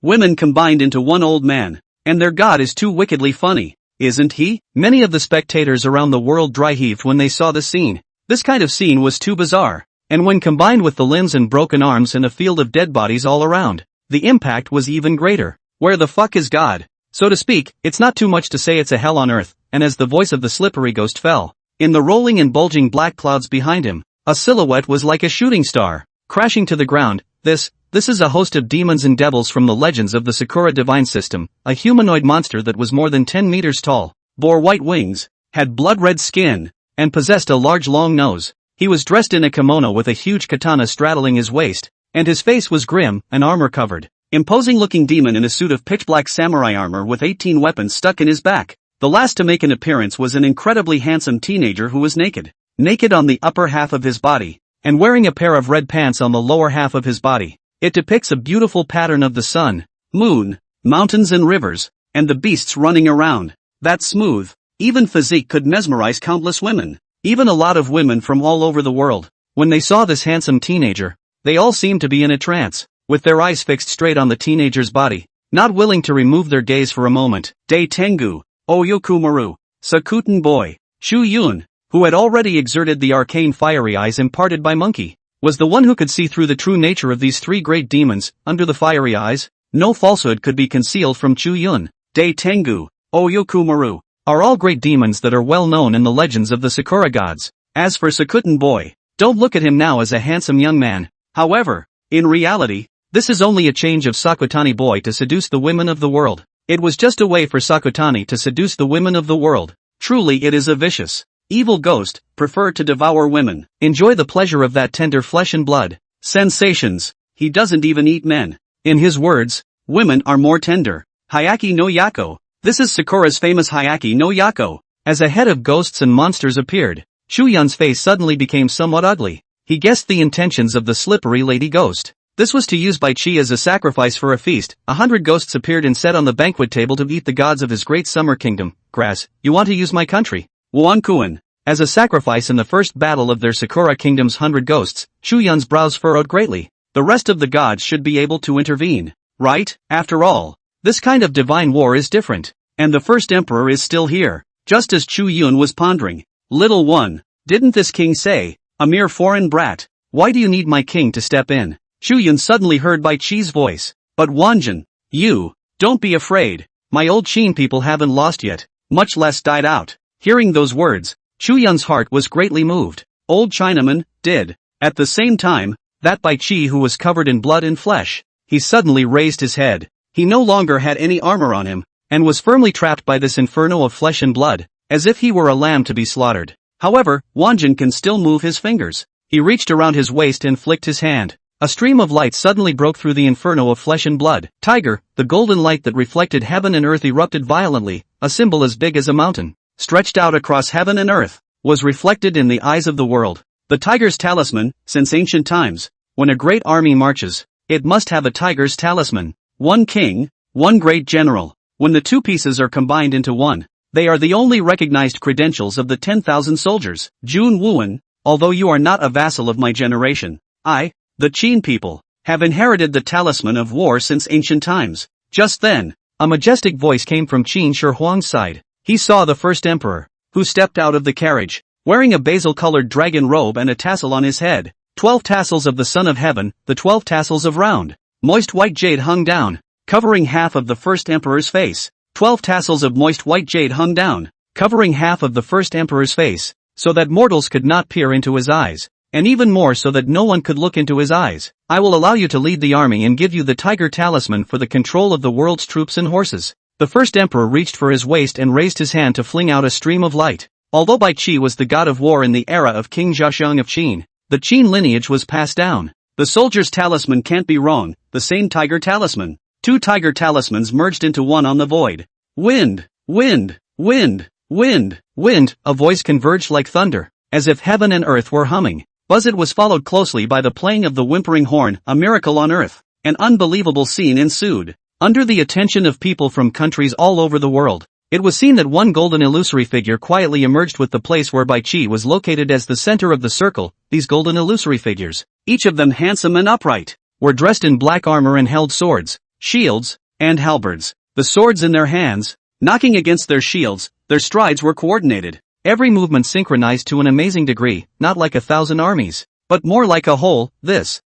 women combined into one old man, and their god is too wickedly funny, isn't he? Many of the spectators around the world dry heaved when they saw the scene. This kind of scene was too bizarre, and when combined with the limbs and broken arms and a field of dead bodies all around, the impact was even greater. Where the fuck is God? So to speak, it's not too much to say it's a hell on earth. And as the voice of the slippery ghost fell, in the rolling and bulging black clouds behind him, a silhouette was like a shooting star, crashing to the ground. This is a host of demons and devils from the legends of the Sakura divine system, a humanoid monster that was more than 10 meters tall, bore white wings, had blood-red skin, and possessed a large long nose. He was dressed in a kimono with a huge katana straddling his waist, and his face was grim and armor-covered. Imposing-looking demon in a suit of pitch-black samurai armor with 18 weapons stuck in his back. The last to make an appearance was an incredibly handsome teenager who was naked on the upper half of his body, and wearing a pair of red pants on the lower half of his body. It depicts a beautiful pattern of the sun, moon, mountains and rivers, and the beasts running around. That smooth, even physique could mesmerize countless women, even a lot of women from all over the world. When they saw this handsome teenager, they all seemed to be in a trance, with their eyes fixed straight on the teenager's body, not willing to remove their gaze for a moment. Dei Tengu, Oyukumaru, Sakuten boy, Chu Yun, who had already exerted the arcane fiery eyes imparted by Monkey, was the one who could see through the true nature of these three great demons. Under the fiery eyes, no falsehood could be concealed from Chu Yun. Dei Tengu, Oyukumaru, are all great demons that are well known in the legends of the Sakura gods. As for Sakuten boy, don't look at him now as a handsome young man. However, in reality, this is only a change of Sakutani boy to seduce the women of the world. It was just a way for Sakutani to seduce the women of the world. Truly it is a vicious, evil ghost, prefer to devour women. Enjoy the pleasure of that tender flesh and blood. Sensations. He doesn't even eat men. In his words, women are more tender. Hyaki no Yako. This is Sakura's famous Hyaki no Yako. As a head of ghosts and monsters appeared, Chu Yun's face suddenly became somewhat ugly. He guessed the intentions of the slippery lady ghost. This was to use Bai Chi as a sacrifice for a feast. 100 ghosts appeared and sat on the banquet table to eat the gods of his great summer kingdom. Grass, you want to use my country? Wuan. As a sacrifice in the first battle of their Sakura kingdom's 100 ghosts, Chu Yun's brows furrowed greatly. The rest of the gods should be able to intervene, right? After all, this kind of divine war is different. And the first emperor is still here. Just as Chu Yun was pondering. Little one, didn't this king say, a mere foreign brat, why do you need my king to step in? Chu Yun suddenly heard Bai Chi's voice. But Wanjin, you, don't be afraid. My old Qin people haven't lost yet, much less died out. Hearing those words, Chu Yun's heart was greatly moved. Old Chinaman, did. At the same time, that Bai Chi who was covered in blood and flesh, he suddenly raised his head. He no longer had any armor on him, and was firmly trapped by this inferno of flesh and blood, as if he were a lamb to be slaughtered. However, Wanjin can still move his fingers. He reached around his waist and flicked his hand. A stream of light suddenly broke through the inferno of flesh and blood. Tiger, the golden light that reflected heaven and earth erupted violently, a symbol as big as a mountain, stretched out across heaven and earth, was reflected in the eyes of the world. The tiger's talisman, since ancient times, when a great army marches, it must have a tiger's talisman. One king, one great general. When the two pieces are combined into one, they are the only recognized credentials of the 10,000 soldiers. Jun Wuan, although you are not a vassal of my generation, I, the Qin people, have inherited the talisman of war since ancient times. Just then, a majestic voice came from Qin Shi Huang's side. He saw the first emperor, who stepped out of the carriage, wearing a basil-colored dragon robe and a tassel on his head. 12 tassels of the son of heaven, the 12 tassels of round, moist white jade hung down, covering half of the first emperor's face. 12 tassels of moist white jade hung down, covering half of the first emperor's face, so that mortals could not peer into his eyes, and even more so that no one could look into his eyes. I will allow you to lead the army and give you the tiger talisman for the control of the world's troops and horses. The first emperor reached for his waist and raised his hand to fling out a stream of light. Although Bai Chi was the god of war in the era of King Zhaxiang of Qin, the Qin lineage was passed down. The soldier's talisman can't be wrong, the same tiger talisman. 2 tiger talismans merged into one on the void. Wind, wind, wind, wind, wind, a voice converged like thunder, as if heaven and earth were humming. Buzz it was followed closely by the playing of the whimpering horn, a miracle on earth. An unbelievable scene ensued. Under the attention of people from countries all over the world, it was seen that one golden illusory figure quietly emerged with the place where Bai Chi was located as the center of the circle. These golden illusory figures, each of them handsome and upright, were dressed in black armor and held swords, shields, and halberds. The swords in their hands, knocking against their shields, their strides were coordinated. Every movement synchronized to an amazing degree, not like 1,000 armies, but more like a whole.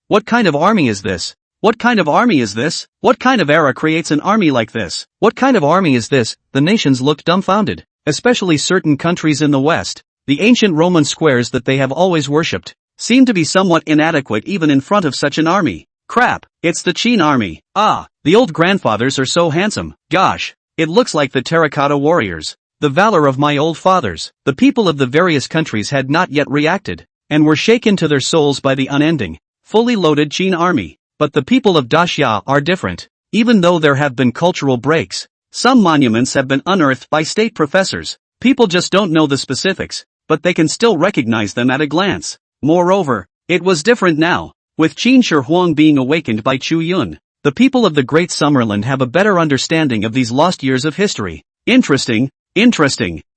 What kind of army is this? What kind of army is this? What kind of era creates an army like this? What kind of army is this? The nations looked dumbfounded, especially certain countries in the West. The ancient Roman squares that they have always worshipped seemed to be somewhat inadequate even in front of such an army. Crap, it's the Qin army. Ah, the old grandfathers are so handsome. Gosh, it looks like the terracotta warriors. The valor of my old fathers. The people of the various countries had not yet reacted, and were shaken to their souls by the unending, fully loaded Qin army. But the people of Daxia are different. Even though there have been cultural breaks, some monuments have been unearthed by state professors. People just don't know the specifics, but they can still recognize them at a glance. Moreover, it was different now. With Qin Shi Huang being awakened by Chu Yun, the people of the Great Summerland have a better understanding of these lost years of history. Interesting.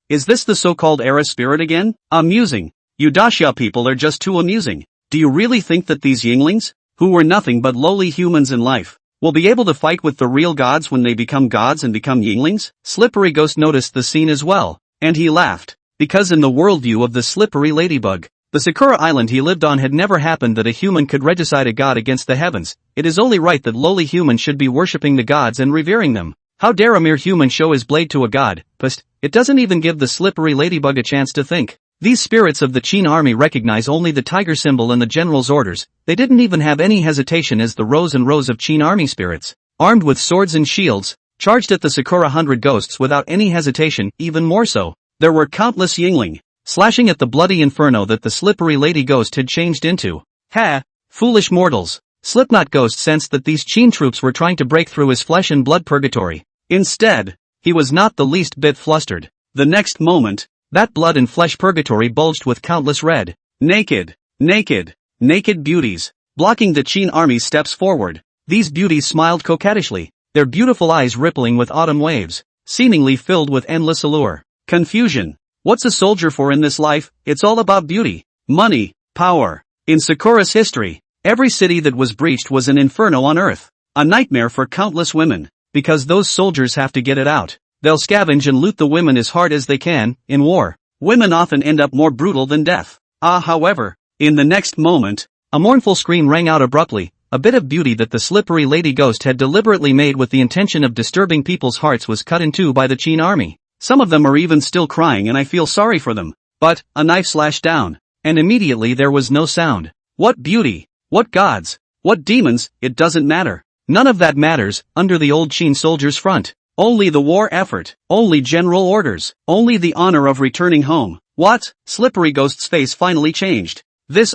Is this the so-called era spirit again? Amusing. You Daxia people are just too amusing. Do you really think that these Yinglings, who were nothing but lowly humans in life, will be able to fight with the real gods when they become gods and become Yinglings? Slippery Ghost noticed the scene as well, and he laughed, because in the worldview of the slippery ladybug, the Sakura island he lived on had never happened that a human could regicide a god against the heavens. It is only right that lowly humans should be worshipping the gods and revering them. How dare a mere human show his blade to a god? It doesn't even give the slippery ladybug a chance to think. These spirits of the Qin army recognize only the tiger symbol and the general's orders. They didn't even have any hesitation as the rows and rows of Qin army spirits, armed with swords and shields, charged at the Sakura 100 ghosts without any hesitation. Even more so, there were countless Yingling, slashing at the bloody inferno that the slippery lady ghost had changed into. Ha! Foolish mortals! Slipknot Ghost sensed that these Qin troops were trying to break through his flesh and blood purgatory. Instead, he was not the least bit flustered. The next moment, that blood and flesh purgatory bulged with countless red, naked beauties, blocking the Qin army's steps forward. These beauties smiled coquettishly, their beautiful eyes rippling with autumn waves, seemingly filled with endless allure. Confusion. What's a soldier for in this life? It's all about beauty, money, power. In Sakura's history, every city that was breached was an inferno on earth, a nightmare for countless women, because those soldiers have to get it out. They'll scavenge and loot the women as hard as they can. In war, women often end up more brutal than death. However, in the next moment, a mournful scream rang out abruptly. A bit of beauty that the slippery lady ghost had deliberately made with the intention of disturbing people's hearts was cut in two by the Qin army. Some of them are even still crying and I feel sorry for them. But, a knife slashed down, and immediately there was no sound. What beauty! What gods! What demons! It doesn't matter. None of that matters, under the old Qin soldier's front. Only the war effort, only general orders, only the honor of returning home. What? Slippery Ghost's face finally changed. The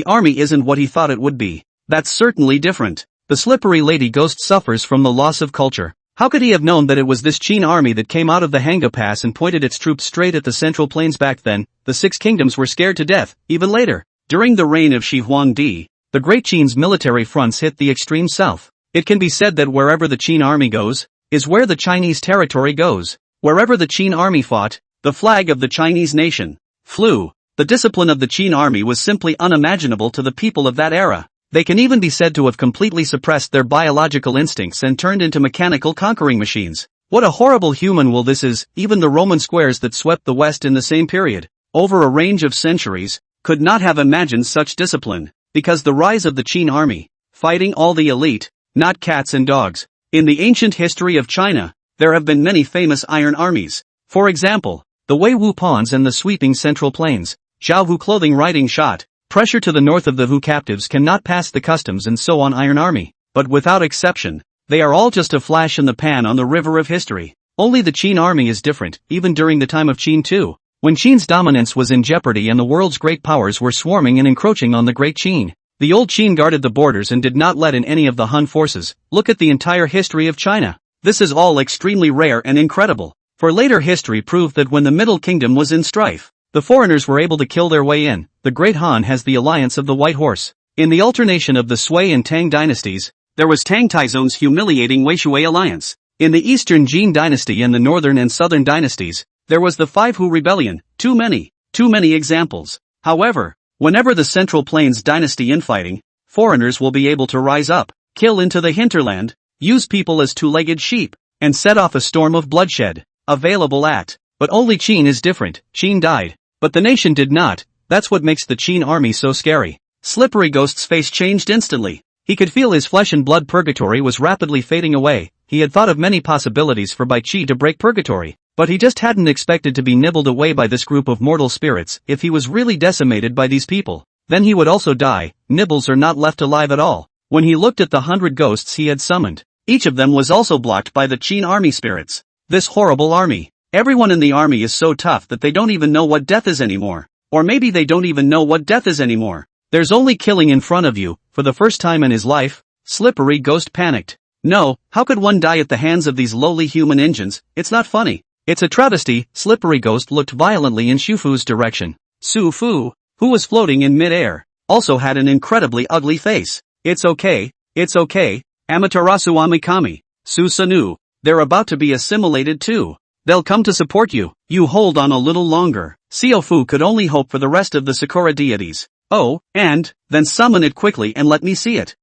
army isn't what he thought it would be. That's certainly different. The slippery lady ghost suffers from the loss of culture. How could he have known that it was this Qin army that came out of the Hanga Pass and pointed its troops straight at the Central Plains back then? The Six Kingdoms were scared to death, even later. During the reign of Shi Huang, the Great Qin's military fronts hit the extreme south. It can be said that wherever the Qin army goes, is where the Chinese territory goes. Wherever the Qin army fought, the flag of the Chinese nation flew. The discipline of the Qin army was simply unimaginable to the people of that era. They can even be said to have completely suppressed their biological instincts and turned into mechanical conquering machines. What a horrible human will this is. Even the Roman squares that swept the West in the same period, over a range of centuries, could not have imagined such discipline, because the rise of the Qin army, fighting all the elite, not cats and dogs. In the ancient history of China, there have been many famous iron armies. For example, the Wei Wu pawns and the sweeping Central Plains, Zhao Wu clothing riding shot, pressure to the north of the Wu captives cannot pass the customs and so on iron army, but without exception, they are all just a flash in the pan on the river of history. Only the Qin army is different, even during the time of Qin too, when Qin's dominance was in jeopardy and the world's great powers were swarming and encroaching on the Great Qin. The old Qin guarded the borders and did not let in any of the Han forces. Look at the entire history of China. This is all extremely rare and incredible. For later history proved that when the Middle Kingdom was in strife, the foreigners were able to kill their way in. The Great Han has the alliance of the White Horse. In the alternation of the Sui and Tang dynasties, there was Tang Taizong's humiliating Weishui alliance. In the Eastern Jin dynasty and the Northern and Southern dynasties, there was the Five Hu rebellion. Too many examples. However, whenever the Central Plains dynasty infighting, foreigners will be able to rise up, kill into the hinterland, use people as two-legged sheep, and set off a storm of bloodshed. Available at. But only Qin is different. Qin died, but the nation did not. That's what makes the Qin army so scary. Slippery Ghost's face changed instantly. He could feel his flesh and blood purgatory was rapidly fading away. He had thought of many possibilities for Bai Qi to break purgatory, but he just hadn't expected to be nibbled away by this group of mortal spirits. If he was really decimated by these people, then he would also die. Nibbles are not left alive at all. When he looked at the 100 ghosts he had summoned, each of them was also blocked by the Qin army spirits. This horrible army. Everyone in the army is so tough that they don't even know what death is anymore. Or maybe they don't even know what death is anymore. There's only killing in front of you. For the first time in his life, Slippery Ghost panicked. No, how could one die at the hands of these lowly human engines? It's not funny. It's a travesty. Slippery Ghost looked violently in Shufu's direction. Su Fu, who was floating in mid-air, also had an incredibly ugly face. It's okay. Amaterasu Amikami, Su Sanu, they're about to be assimilated too. They'll come to support you. You hold on a little longer. Xiao Fu could only hope for the rest of the Sakura deities. Oh, and, then summon it quickly and let me see it.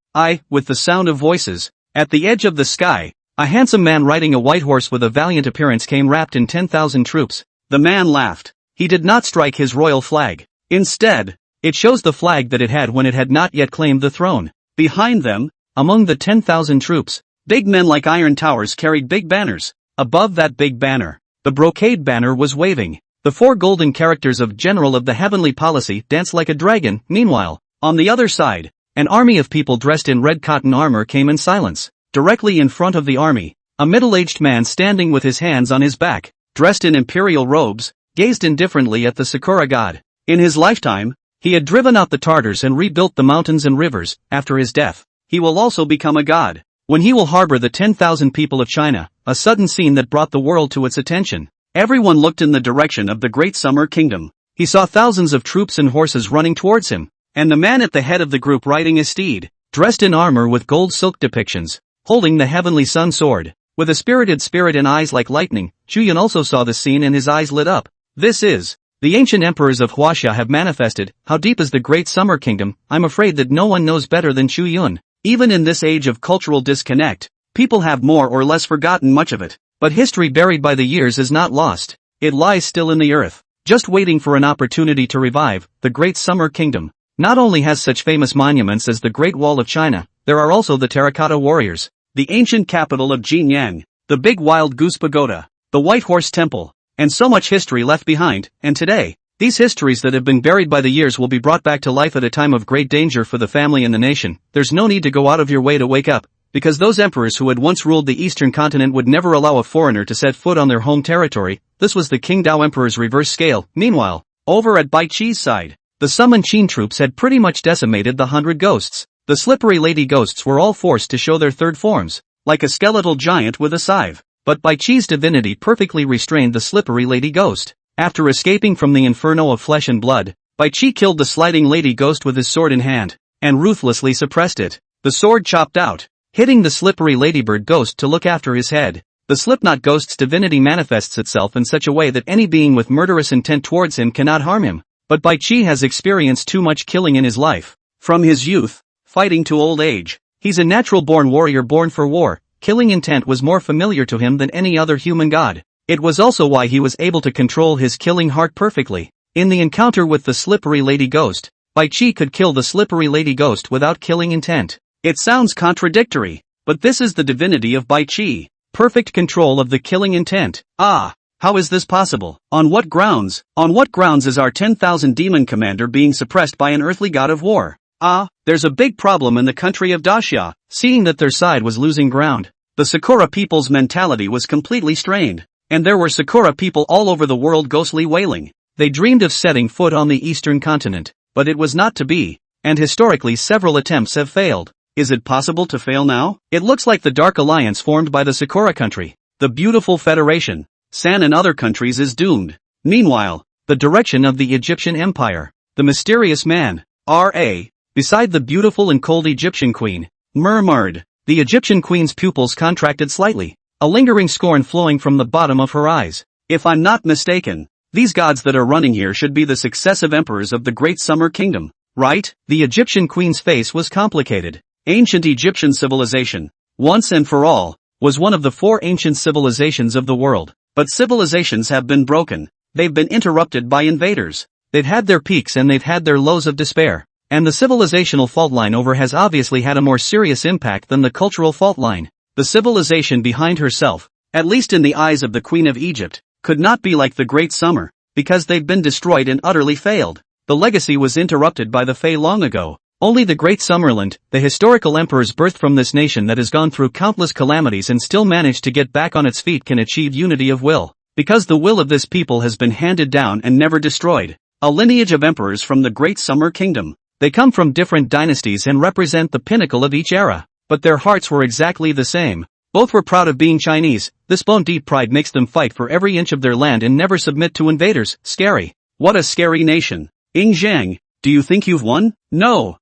With the sound of voices. At the edge of the sky, a handsome man riding a white horse with a valiant appearance came wrapped in 10,000 troops. The man laughed. He did not strike his royal flag. Instead, it shows the flag that it had when it had not yet claimed the throne. Behind them, among the 10,000 troops, big men like iron towers carried big banners. Above that big banner, the brocade banner was waving. The 4 golden characters of General of the Heavenly Policy dance like a dragon. Meanwhile, on the other side, an army of people dressed in red cotton armor came in silence. Directly in front of the army, a middle-aged man standing with his hands on his back, dressed in imperial robes, gazed indifferently at the Sakura god. In his lifetime, he had driven out the Tartars and rebuilt the mountains and rivers. After his death, he will also become a god, when he will harbor the 10,000 people of China, a sudden scene that brought the world to its attention. Everyone looked in the direction of the Great Summer Kingdom. He saw thousands of troops and horses running towards him, and the man at the head of the group riding a steed, dressed in armor with gold silk depictions, holding the heavenly sun sword, with a spirited spirit and eyes like lightning. Chu Yun also saw the scene and his eyes lit up. This is, the ancient emperors of Huaxia have manifested. How deep is the Great Summer Kingdom? I'm afraid that no one knows better than Chu Yun. Even in this age of cultural disconnect, people have more or less forgotten much of it. But history buried by the years is not lost. It lies still in the earth, just waiting for an opportunity to revive. The Great Summer Kingdom not only has such famous monuments as the Great Wall of China, there are also the Terracotta Warriors, the ancient capital of Jinyang, the Big Wild Goose Pagoda, the White Horse Temple, and so much history left behind. And today, these histories that have been buried by the years will be brought back to life at a time of great danger for the family and the nation. There's no need to go out of your way to wake up, because those emperors who had once ruled the eastern continent would never allow a foreigner to set foot on their home territory. This was the Qingdao Emperor's reverse scale. Meanwhile, over at Bai Chi's side, the summoned Qin troops had pretty much decimated the 100 ghosts. The slippery lady ghosts were all forced to show their third forms, like a skeletal giant with a scythe. But Bai Chi's divinity perfectly restrained the slippery lady ghost. After escaping from the inferno of flesh and blood, Bai Chi killed the sliding lady ghost with his sword in hand, and ruthlessly suppressed it. The sword chopped out, hitting the slippery ladybird ghost to look after his head. The Slipknot ghost's divinity manifests itself in such a way that any being with murderous intent towards him cannot harm him. But Bai Chi has experienced too much killing in his life. From his youth, fighting to old age, he's a natural-born warrior born for war. Killing intent was more familiar to him than any other human god. It was also why he was able to control his killing heart perfectly. In the encounter with the slippery lady ghost, Bai Chi could kill the slippery lady ghost without killing intent. It sounds contradictory, but this is the divinity of Bai Chi. Perfect control of the killing intent. Ah, how is this possible? On what grounds? On what grounds is our 10,000 demon commander being suppressed by an earthly god of war? Ah, there's a big problem in the country of Daxia. Seeing that their side was losing ground, the Sakura people's mentality was completely strained, and there were Sakura people all over the world ghostly wailing. They dreamed of setting foot on the eastern continent, but it was not to be, and historically several attempts have failed. Is it possible to fail now? It looks like the Dark Alliance formed by the Sakura country, the beautiful Federation, San and other countries is doomed. Meanwhile, the direction of the Egyptian Empire, the mysterious man, R.A., beside the beautiful and cold Egyptian queen, murmured. The Egyptian queen's pupils contracted slightly, a lingering scorn flowing from the bottom of her eyes. If I'm not mistaken, these gods that are running here should be the successive emperors of the Great Summer Kingdom, right? The Egyptian queen's face was complicated. Ancient Egyptian civilization, once and for all, was one of the 4 ancient civilizations of the world. But civilizations have been broken. They've been interrupted by invaders. They've had their peaks and they've had their lows of despair. And the civilizational fault line over has obviously had a more serious impact than the cultural fault line. The civilization behind herself, at least in the eyes of the Queen of Egypt, could not be like the Great Summer, because they've been destroyed and utterly failed. The legacy was interrupted by the Fae long ago. Only the Great Summerland, the historical emperors birthed from this nation that has gone through countless calamities and still managed to get back on its feet, can achieve unity of will. Because the will of this people has been handed down and never destroyed. A lineage of emperors from the Great Summer Kingdom. They come from different dynasties and represent the pinnacle of each era. But their hearts were exactly the same. Both were proud of being Chinese. This bone-deep pride makes them fight for every inch of their land and never submit to invaders. Scary. What a scary nation. Ying Zhang, do you think you've won? No,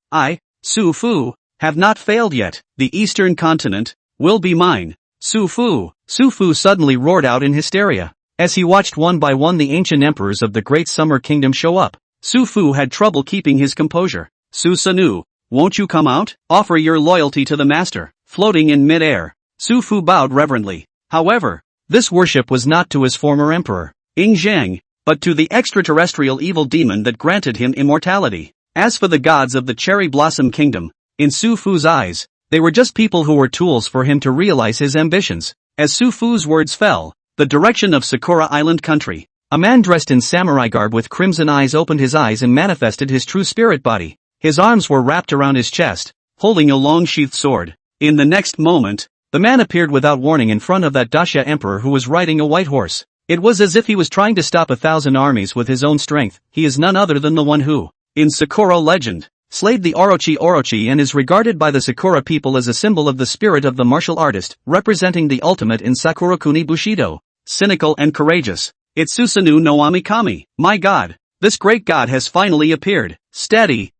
Su Fu, have not failed yet. The eastern continent will be mine. Su Fu suddenly roared out in hysteria. As he watched one by one the ancient emperors of the Great Summer Kingdom show up, Su Fu had trouble keeping his composure. Su Sanu, won't you come out? Offer your loyalty to the master. Floating in mid-air, Su Fu bowed reverently. However, this worship was not to his former emperor, Ying Zhang, but to the extraterrestrial evil demon that granted him immortality. As for the gods of the Cherry Blossom Kingdom, in Su Fu's eyes, they were just people who were tools for him to realize his ambitions. As Su Fu's words fell, the direction of Sakura Island country, A man dressed in samurai garb with crimson eyes opened his eyes and manifested his true spirit body. His arms were wrapped around his chest, holding a long sheathed sword. In the next moment, the man appeared without warning in front of that Dacia emperor who was riding a white horse. It was as if he was trying to stop 1,000 armies with his own strength. He is none other than the one who, in Sakura legend, slayed the Orochi and is regarded by the Sakura people as a symbol of the spirit of the martial artist, representing the ultimate in Sakura-kuni Bushido. Cynical and courageous. It's Susanoo no Amikami. My god. This great god has finally appeared. Steady.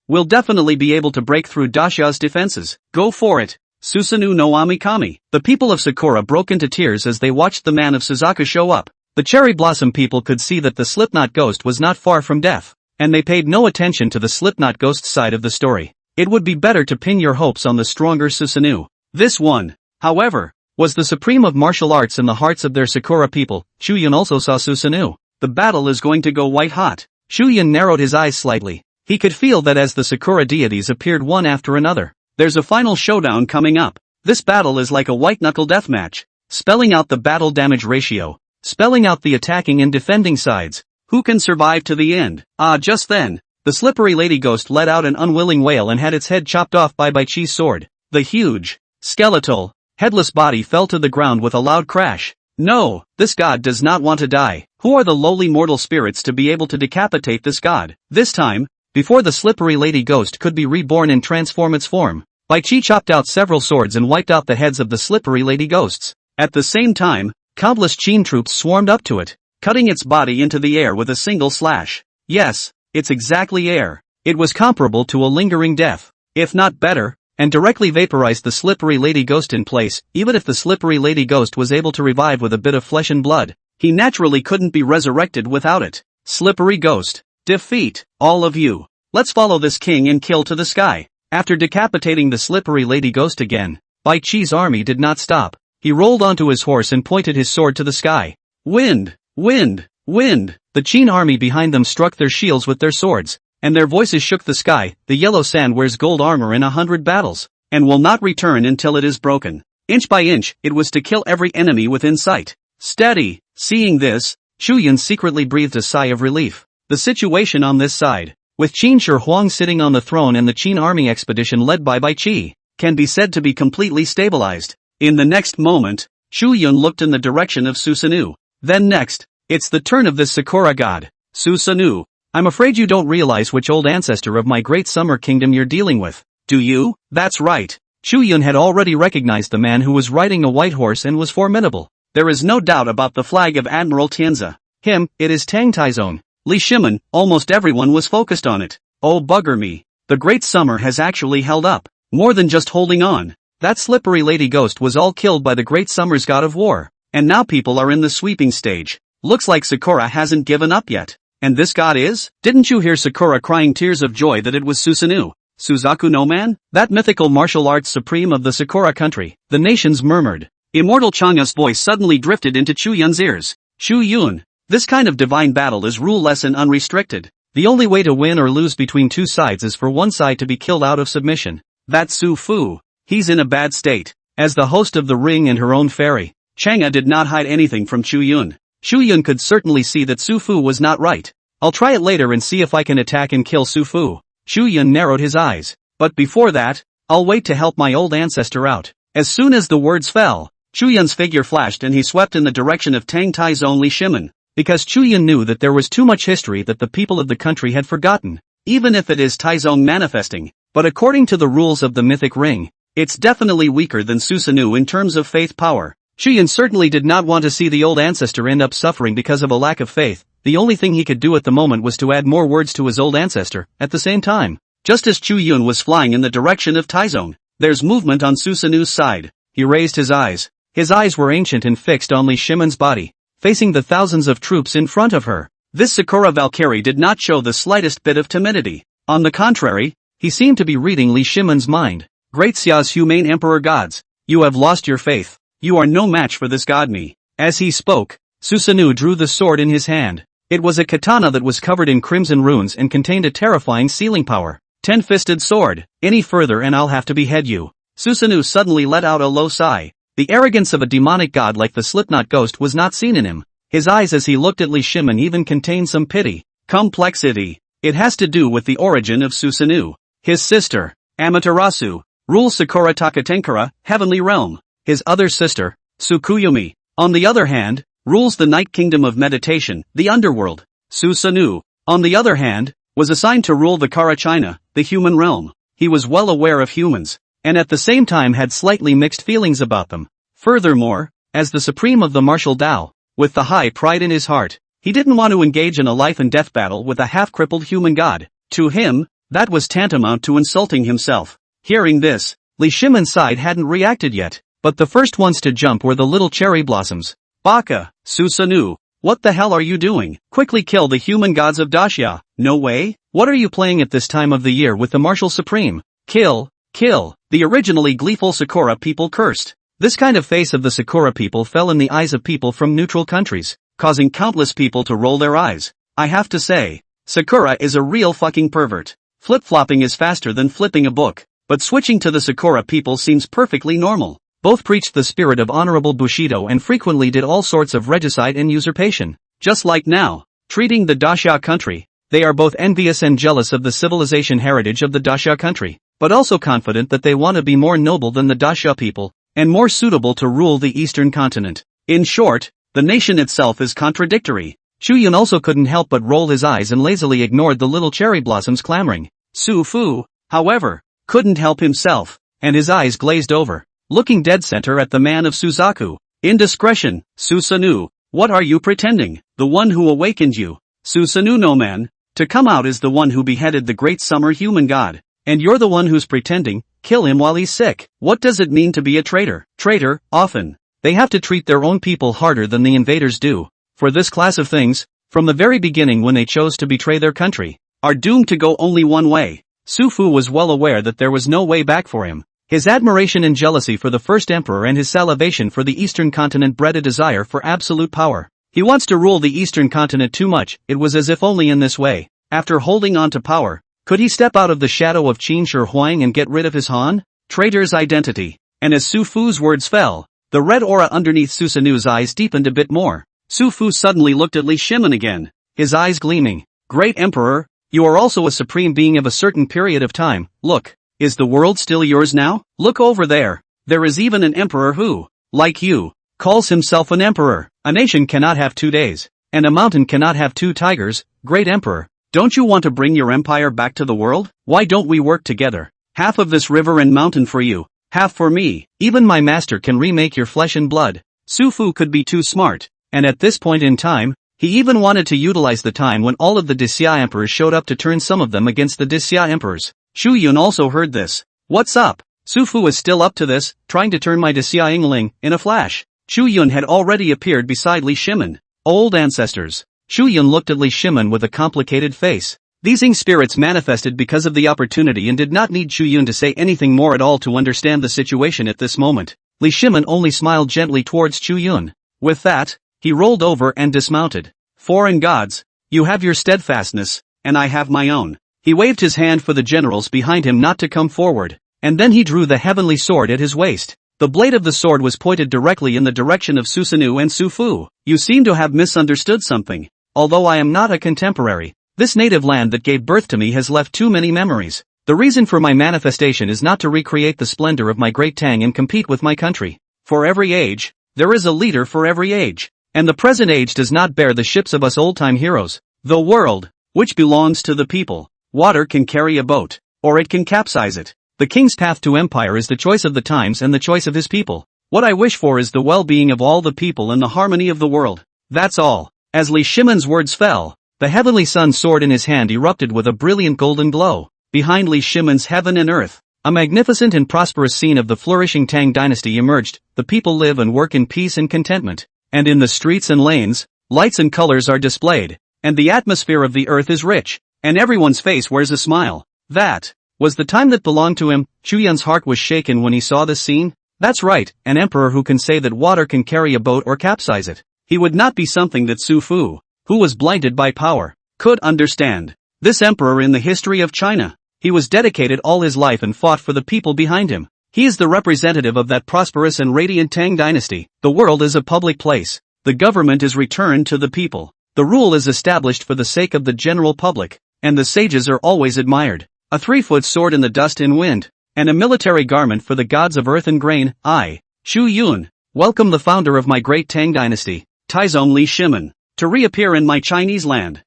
We'll definitely be able to break through Dacia's defenses. Go for it. Susanoo no Amikami. The people of Sakura broke into tears as they watched the man of Suzaku show up. The cherry blossom people could see that the Slipknot ghost was not far from death, and they paid no attention to the Slipknot ghost side of the story. It would be better to pin your hopes on the stronger Susanoo. This one, however, was the supreme of martial arts in the hearts of their Sakura people. Chu Yun also saw Susanoo. The battle is going to go white hot. Chu Yun narrowed his eyes slightly. He could feel that as the Sakura deities appeared one after another. There's a final showdown coming up. This battle is like a white-knuckle deathmatch, spelling out the battle damage ratio, spelling out the attacking and defending sides. Who can survive to the end? Just then, the slippery lady ghost let out an unwilling wail and had its head chopped off by Baichi's sword. The huge, skeletal, headless body fell to the ground with a loud crash. No, this god does not want to die. Who are the lowly mortal spirits to be able to decapitate this god? This time, before the slippery lady ghost could be reborn and transform its form, Baichi chopped out several swords and wiped out the heads of the slippery lady ghosts. At the same time, countless Qin troops swarmed up to it, cutting its body into the air with a single slash. Yes, it's exactly air. It was comparable to a lingering death, if not better, and directly vaporized the slippery lady ghost in place. Even if the slippery lady ghost was able to revive with a bit of flesh and blood, he naturally couldn't be resurrected without it. Slippery ghost. Defeat, all of you. Let's follow this king and kill to the sky. After decapitating the slippery lady ghost again, Baichi's army did not stop. He rolled onto his horse and pointed his sword to the sky. Wind! Wind! Wind! The Qin army behind them struck their shields with their swords, and their voices shook the sky. The yellow sand wears gold armor in 100 battles, and will not return until it is broken. Inch by inch, it was to kill every enemy within sight. Steady! Seeing this, Chu Yun secretly breathed a sigh of relief. The situation on this side, with Qin Shi Huang sitting on the throne and the Qin army expedition led by Baichi, can be said to be completely stabilized. In the next moment, Chu Yun looked in the direction of Susanoo. Then next, it's the turn of this Sakura god. Susanoo, I'm afraid you don't realize which old ancestor of my great summer kingdom you're dealing with, do you? That's right. Chu Yun had already recognized the man who was riding a white horse and was formidable. There is no doubt about the flag of Admiral Tianzi. Him, it is Tang Taizong. Li Shimen, almost everyone was focused on it. Oh bugger me. The great summer has actually held up. More than just holding on. That slippery lady ghost was all killed by the great summer's god of war. And now people are in the sweeping stage. Looks like Sakura hasn't given up yet. And this god is? Didn't you hear Sakura crying tears of joy that it was Susanoo? Suzaku no man? That mythical martial arts supreme of the Sakura country. The nations murmured. Immortal Changa's voice suddenly drifted into Chu Yun's ears. Chu Yun. This kind of divine battle is rule-less and unrestricted. The only way to win or lose between two sides is for one side to be killed out of submission. That's Su Fu. He's in a bad state. As the host of the ring and her own fairy, Chang'a did not hide anything from Chu Yun. Chu Yun could certainly see that Su Fu was not right. I'll try it later and see if I can attack and kill Su Fu. Chu Yun narrowed his eyes. But before that, I'll wait to help my old ancestor out. As soon as the words fell, Chu Yun's figure flashed and he swept in the direction of Tang Taizong Li Shimen. Because Chu Yun knew that there was too much history that the people of the country had forgotten, even if it is Taizong manifesting. But according to the rules of the mythic ring, it's definitely weaker than Susanoo in terms of faith power. Chu Yun certainly did not want to see the old ancestor end up suffering because of a lack of faith. The only thing he could do at the moment was to add more words to his old ancestor. At the same time, just as Chu Yun was flying in the direction of Taizong, there's movement on Susanoo's side. He raised his eyes. His eyes were ancient and fixed on Li Shimen's body, facing the thousands of troops in front of her. This Sakura Valkyrie did not show the slightest bit of timidity. On the contrary, he seemed to be reading Li Shimen's mind. Great Xia's humane emperor gods, you have lost your faith. You are no match for this god me. As he spoke, Susanoo drew the sword in his hand. It was a katana that was covered in crimson runes and contained a terrifying sealing power. 10-fisted sword. Any further and I'll have to behead you. Susanoo suddenly let out a low sigh. The arrogance of a demonic god like the Slipknot ghost was not seen in him. His eyes as he looked at Li Shimin even contained some pity. Complexity. It has to do with the origin of Susanoo. His sister, Amaterasu, rules Sakura Takatenkara, heavenly realm. His other sister, Tsukuyumi, on the other hand, rules the Night Kingdom of Meditation, the underworld. Susanoo, on the other hand, was assigned to rule the Kara China, the human realm. He was well aware of humans, and at the same time had slightly mixed feelings about them. Furthermore, as the supreme of the martial Tao, with the high pride in his heart, he didn't want to engage in a life and death battle with a half-crippled human god. To him, that was tantamount to insulting himself. Hearing this, Li Shimin's side hadn't reacted yet, but the first ones to jump were the little cherry blossoms. Baka, Susanoo, what the hell are you doing? Quickly kill the human gods of Dacia. No way? What are you playing at this time of the year with the martial supreme? Kill, kill, the originally gleeful Sakura people cursed. This kind of face of the Sakura people fell in the eyes of people from neutral countries, causing countless people to roll their eyes. I have to say, Sakura is a real fucking pervert. Flip-flopping is faster than flipping a book, but switching to the Sakura people seems perfectly normal. Both preached the spirit of honorable Bushido and frequently did all sorts of regicide and usurpation. Just like now, treating the Dacia country, they are both envious and jealous of the civilization heritage of the Dacia country, but also confident that they want to be more noble than the Dacia people, and more suitable to rule the eastern continent. In short, the nation itself is contradictory. Chu Yun also couldn't help but roll his eyes and lazily ignored the little cherry blossoms clamoring. Su Fu, however, couldn't help himself, and his eyes glazed over, looking dead center at the man of Suzaku. Indiscretion, Susanoo, what are you pretending? The one who awakened you, Susanoo no man, to come out is the one who beheaded the great summer human god, and you're the one who's pretending. Kill him while he's sick. What does it mean to be a traitor? Traitor, often, they have to treat their own people harder than the invaders do. For this class of things, from the very beginning when they chose to betray their country, are doomed to go only one way. Su Fu was well aware that there was no way back for him. His admiration and jealousy for the first emperor and his salivation for the eastern continent bred a desire for absolute power. He wants to rule the eastern continent too much. It was as if only in this way, after holding on to power, could he step out of the shadow of Qin Shi Huang and get rid of his Han? Traitor's identity. And as Su Fu's words fell, the red aura underneath Susanoo's eyes deepened a bit more. Su Fu suddenly looked at Li Shimin again, his eyes gleaming. Great Emperor, you are also a supreme being of a certain period of time. Look, is the world still yours now? Look over there. There is even an emperor who, like you, calls himself an emperor. A nation cannot have 2 days, and a mountain cannot have 2 tigers. Great Emperor, don't you want to bring your empire back to the world? Why don't we work together? Half of this river and mountain for you, half for me. Even my master can remake your flesh and blood. Su Fu could be too smart, and at this point in time, he even wanted to utilize the time when all of the Dacia emperors showed up to turn some of them against the Dacia emperors. Chu Yun also heard this. What's up? Su Fu is still up to this, trying to turn my Dacia Yingling, in a flash. Chu Yun had already appeared beside Li Shimin. Old ancestors. Chu Yun looked at Li Shimin with a complicated face. These Ying spirits manifested because of the opportunity and did not need Chu Yun to say anything more at all to understand the situation at this moment. Li Shimin only smiled gently towards Chu Yun. With that, he rolled over and dismounted. Foreign gods, you have your steadfastness, and I have my own. He waved his hand for the generals behind him not to come forward, and then he drew the heavenly sword at his waist. The blade of the sword was pointed directly in the direction of Susanoo and Su Fu. You seem to have misunderstood something. Although I am not a contemporary, this native land that gave birth to me has left too many memories. The reason for my manifestation is not to recreate the splendor of my great Tang and compete with my country. For every age, there is a leader for every age. And the present age does not bear the ships of us old-time heroes. The world, which belongs to the people. Water can carry a boat, or it can capsize it. The king's path to empire is the choice of the times and the choice of his people. What I wish for is the well-being of all the people and the harmony of the world. That's all. As Li Shimin's words fell, the heavenly sun's sword in his hand erupted with a brilliant golden glow. Behind Li Shimin's heaven and earth, a magnificent and prosperous scene of the flourishing Tang dynasty emerged. The people live and work in peace and contentment. And in the streets and lanes, lights and colors are displayed, and the atmosphere of the earth is rich, and everyone's face wears a smile. That was the time that belonged to him. Chu Yun's heart was shaken when he saw this scene. That's right, an emperor who can say that water can carry a boat or capsize it. He would not be something that Su Fu, who was blinded by power, could understand. This emperor in the history of China, he was dedicated all his life and fought for the people behind him. He is the representative of that prosperous and radiant Tang dynasty. The world is a public place. the government is returned to the people. The rule is established for the sake of the general public, and the sages are always admired. A 3-foot sword in the dust and wind, and a military garment for the gods of earth and grain. I, Chu Yun, welcome the founder of my great Tang dynasty, Taizong Li Shimen, to reappear in my Chinese land.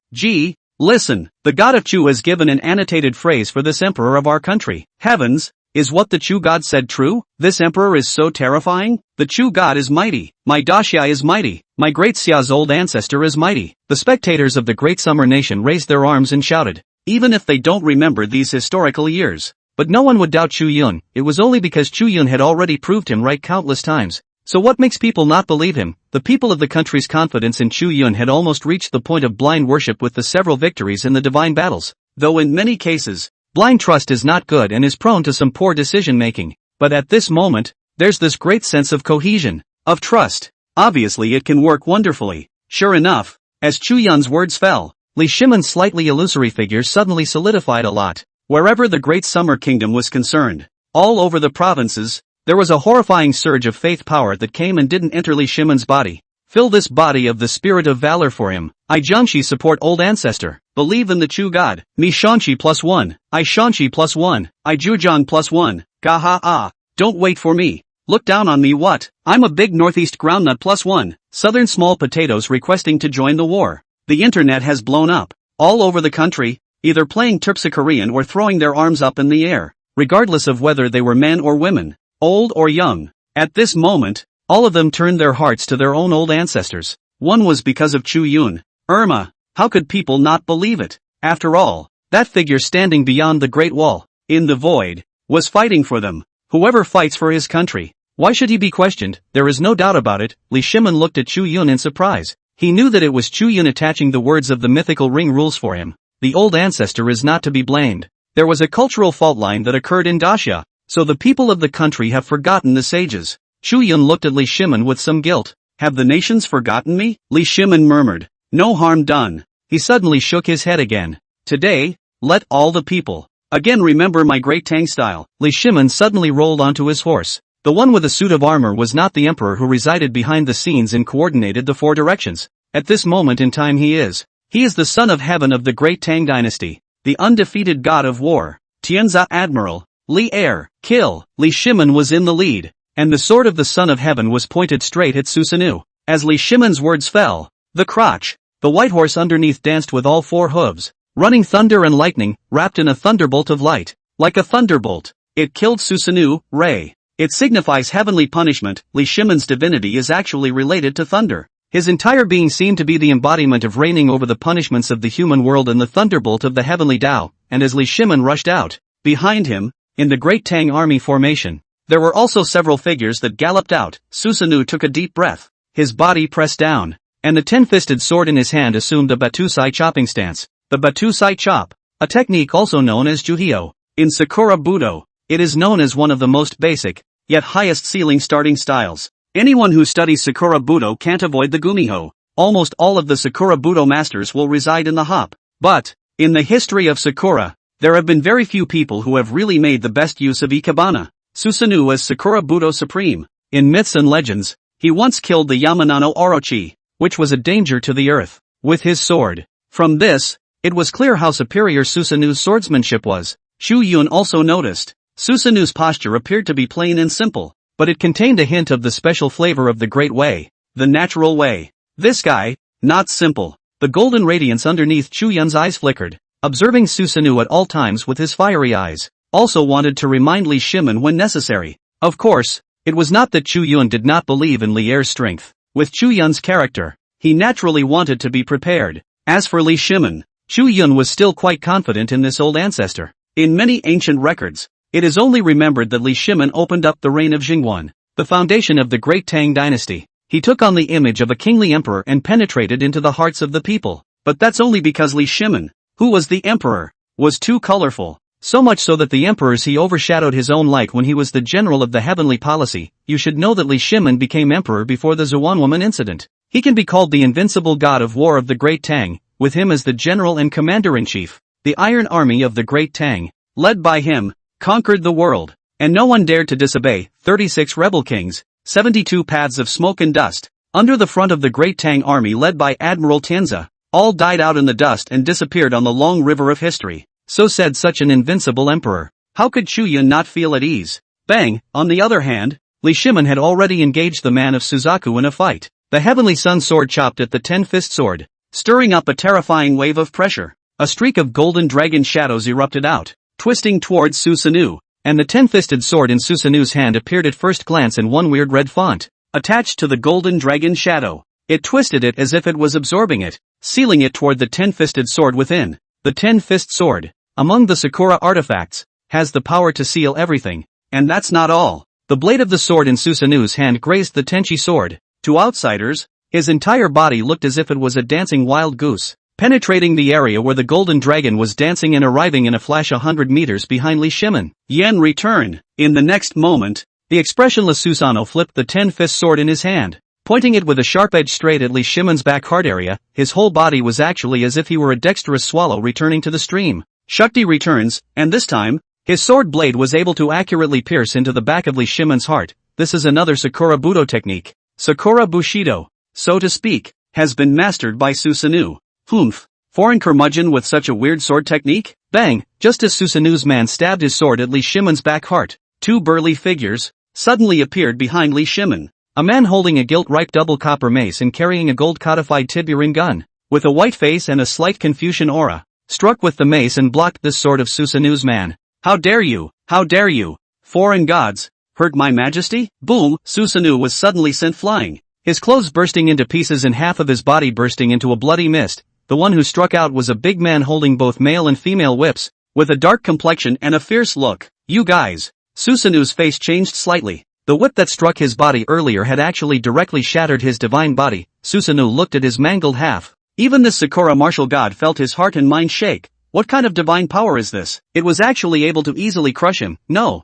Listen, the god of Chu has given an annotated phrase for this emperor of our country. Heavens, is what the Chu god said true? This emperor is so terrifying? The Chu god is mighty. My Daxia is mighty. My great Xia's old ancestor is mighty. The spectators of the great summer nation raised their arms and shouted, even if they don't remember these historical years. But no one would doubt Chu Yun. It was only because Chu Yun had already proved him right countless times. So what makes people not believe him? The people of the country's confidence in Chu Yun had almost reached the point of blind worship with the several victories in the divine battles. Though in many cases, blind trust is not good and is prone to some poor decision-making. But at this moment, there's this great sense of cohesion, of trust. Obviously it can work wonderfully. Sure enough, as Chu Yun's words fell, Li Shimen's slightly illusory figure suddenly solidified a lot. Wherever the Great Summer Kingdom was concerned, all over the provinces, there was a horrifying surge of faith power that came and didn't enter Li Shimen's body. Fill this body of the spirit of valor for him. I Jiangxi support old ancestor. Believe in the Chu god. Mi Shanxi +1. I Shanxi +1. I Zhujiang +1. Ga ha ah. Don't wait for me. Look down on me what? I'm a big northeast groundnut +1. Southern small potatoes requesting to join the war. The internet has blown up. All over the country, either playing Terpsichorean or throwing their arms up in the air, regardless of whether they were men or women, old or young. At this moment, all of them turned their hearts to their own old ancestors. One was because of Chu Yun. Irma, how could people not believe it? After all, that figure standing beyond the Great Wall, in the void, was fighting for them. Whoever fights for his country, why should he be questioned? There is no doubt about it. Li Shimen looked at Chu Yun in surprise. He knew that it was Chu Yun attaching the words of the mythical ring rules for him. The old ancestor is not to be blamed. There was a cultural fault line that occurred in Daxia, so the people of the country have forgotten the sages. Chu Yun looked at Li Shimen with some guilt. Have the nations forgotten me? Li Shimen murmured. No harm done. He suddenly shook his head again. Today, let all the people again remember my great Tang style. Li Shimen suddenly rolled onto his horse. The one with a suit of armor was not the emperor who resided behind the scenes and coordinated the 4 directions. At this moment in time he is the son of heaven of the great Tang dynasty, the undefeated god of war. Tianza Admiral, Li Air, kill. Li Shimen was in the lead, and the sword of the son of heaven was pointed straight at Susanoo. As Li Shimen's words fell, the crotch, the white horse underneath danced with all 4 hooves, running thunder and lightning, wrapped in a thunderbolt of light. Like a thunderbolt, it killed Susanoo, Ray. It signifies heavenly punishment. Li Shimen's divinity is actually related to thunder. His entire being seemed to be the embodiment of reigning over the punishments of the human world and the thunderbolt of the heavenly Tao, and as Li Shimen rushed out, behind him, in the great Tang army formation, there were also several figures that galloped out. Susanoo took a deep breath, his body pressed down, and the 10-fisted sword in his hand assumed a Batusai chopping stance. The Batusai chop, a technique also known as Juhyo. In Sakura Budo, it is known as one of the most basic, yet highest ceiling starting styles. Anyone who studies Sakura Budo can't avoid the Gumiho. Almost all of the Sakura Budo masters will reside in the hop. But, in the history of Sakura, there have been very few people who have really made the best use of Ikebana. Susanoo as Sakura Budo Supreme. In myths and legends, he once killed the Yamanano Orochi, which was a danger to the earth, with his sword. From this, it was clear how superior Susanoo's swordsmanship was. Chu Yun also noticed. Susanoo's posture appeared to be plain and simple, but it contained a hint of the special flavor of the great way, the natural way. This guy, not simple. The golden radiance underneath Chu Yun's eyes flickered, observing Susanoo at all times with his fiery eyes, also wanted to remind Li Shimen when necessary. Of course, it was not that Chu Yun did not believe in Li Er's strength. With Chu Yun's character, he naturally wanted to be prepared. As for Li Shimen, Chu Yun was still quite confident in this old ancestor. In many ancient records, it is only remembered that Li Shimen opened up the reign of Jingwan, the foundation of the great Tang dynasty. He took on the image of a kingly emperor and penetrated into the hearts of the people. But that's only because Li Shimen, who was the emperor, was too colorful. So much so that the emperors he overshadowed his own light when he was the general of the heavenly policy. You should know that Li Shimen became emperor before the Zuan woman incident. He can be called the invincible god of war of the great Tang, with him as the general and commander-in-chief. The Iron Army of the great Tang, led by him, conquered the world, and no one dared to disobey. 36 rebel kings, 72 paths of smoke and dust, under the front of the Great Tang army led by Admiral Tianzi, all died out in the dust and disappeared on the long river of history. So said such an invincible emperor. How could Chu Yun not feel at ease? Bang! On the other hand, Li Shimin had already engaged the man of Suzaku in a fight. The Heavenly Sun sword chopped at the ten-fist sword, stirring up a terrifying wave of pressure. A streak of golden dragon shadows erupted out, twisting towards Susanoo, and the ten-fisted sword in Susanoo's hand appeared at first glance in one weird red font, attached to the golden dragon shadow. It twisted it as if it was absorbing it, sealing it toward the ten-fisted sword within. The ten-fist sword, among the Sakura artifacts, has the power to seal everything. And that's not all. The blade of the sword in Susanoo's hand grazed the Tenchi sword. To outsiders, his entire body looked as if it was a dancing wild goose, penetrating the area where the golden dragon was dancing and arriving in a flash 100 meters behind Li Shimin. Yan returned. In the next moment, the expressionless Susanoo flipped the ten-fist sword in his hand, pointing it with a sharp edge straight at Li Shimin's back heart area. His whole body was actually as if he were a dexterous swallow returning to the stream. Shakti returns, and this time, his sword blade was able to accurately pierce into the back of Li Shimin's heart. This is another Sakura Budo technique. Sakura Bushido, so to speak, has been mastered by Susanoo. Humph. Foreign curmudgeon with such a weird sword technique? Bang! Just as Susanoo's man stabbed his sword at Li Shimin's back heart, two burly figures suddenly appeared behind Li Shimin. A man holding a gilt-ripe double copper mace and carrying a gold-codified Tiburon gun, with a white face and a slight Confucian aura, struck with the mace and blocked this sword of Susanoo's man. How dare you! How dare you! Foreign gods! Hurt my majesty? Boom! Susanoo was suddenly sent flying, his clothes bursting into pieces and half of his body bursting into a bloody mist. The one who struck out was a big man holding both male and female whips, with a dark complexion and a fierce look. You guys! Susanoo's face changed slightly. The whip that struck his body earlier had actually directly shattered his divine body. Susanoo looked at his mangled half. Even this Sakura martial god felt his heart and mind shake. What kind of divine power is this? It was actually able to easily crush him. No,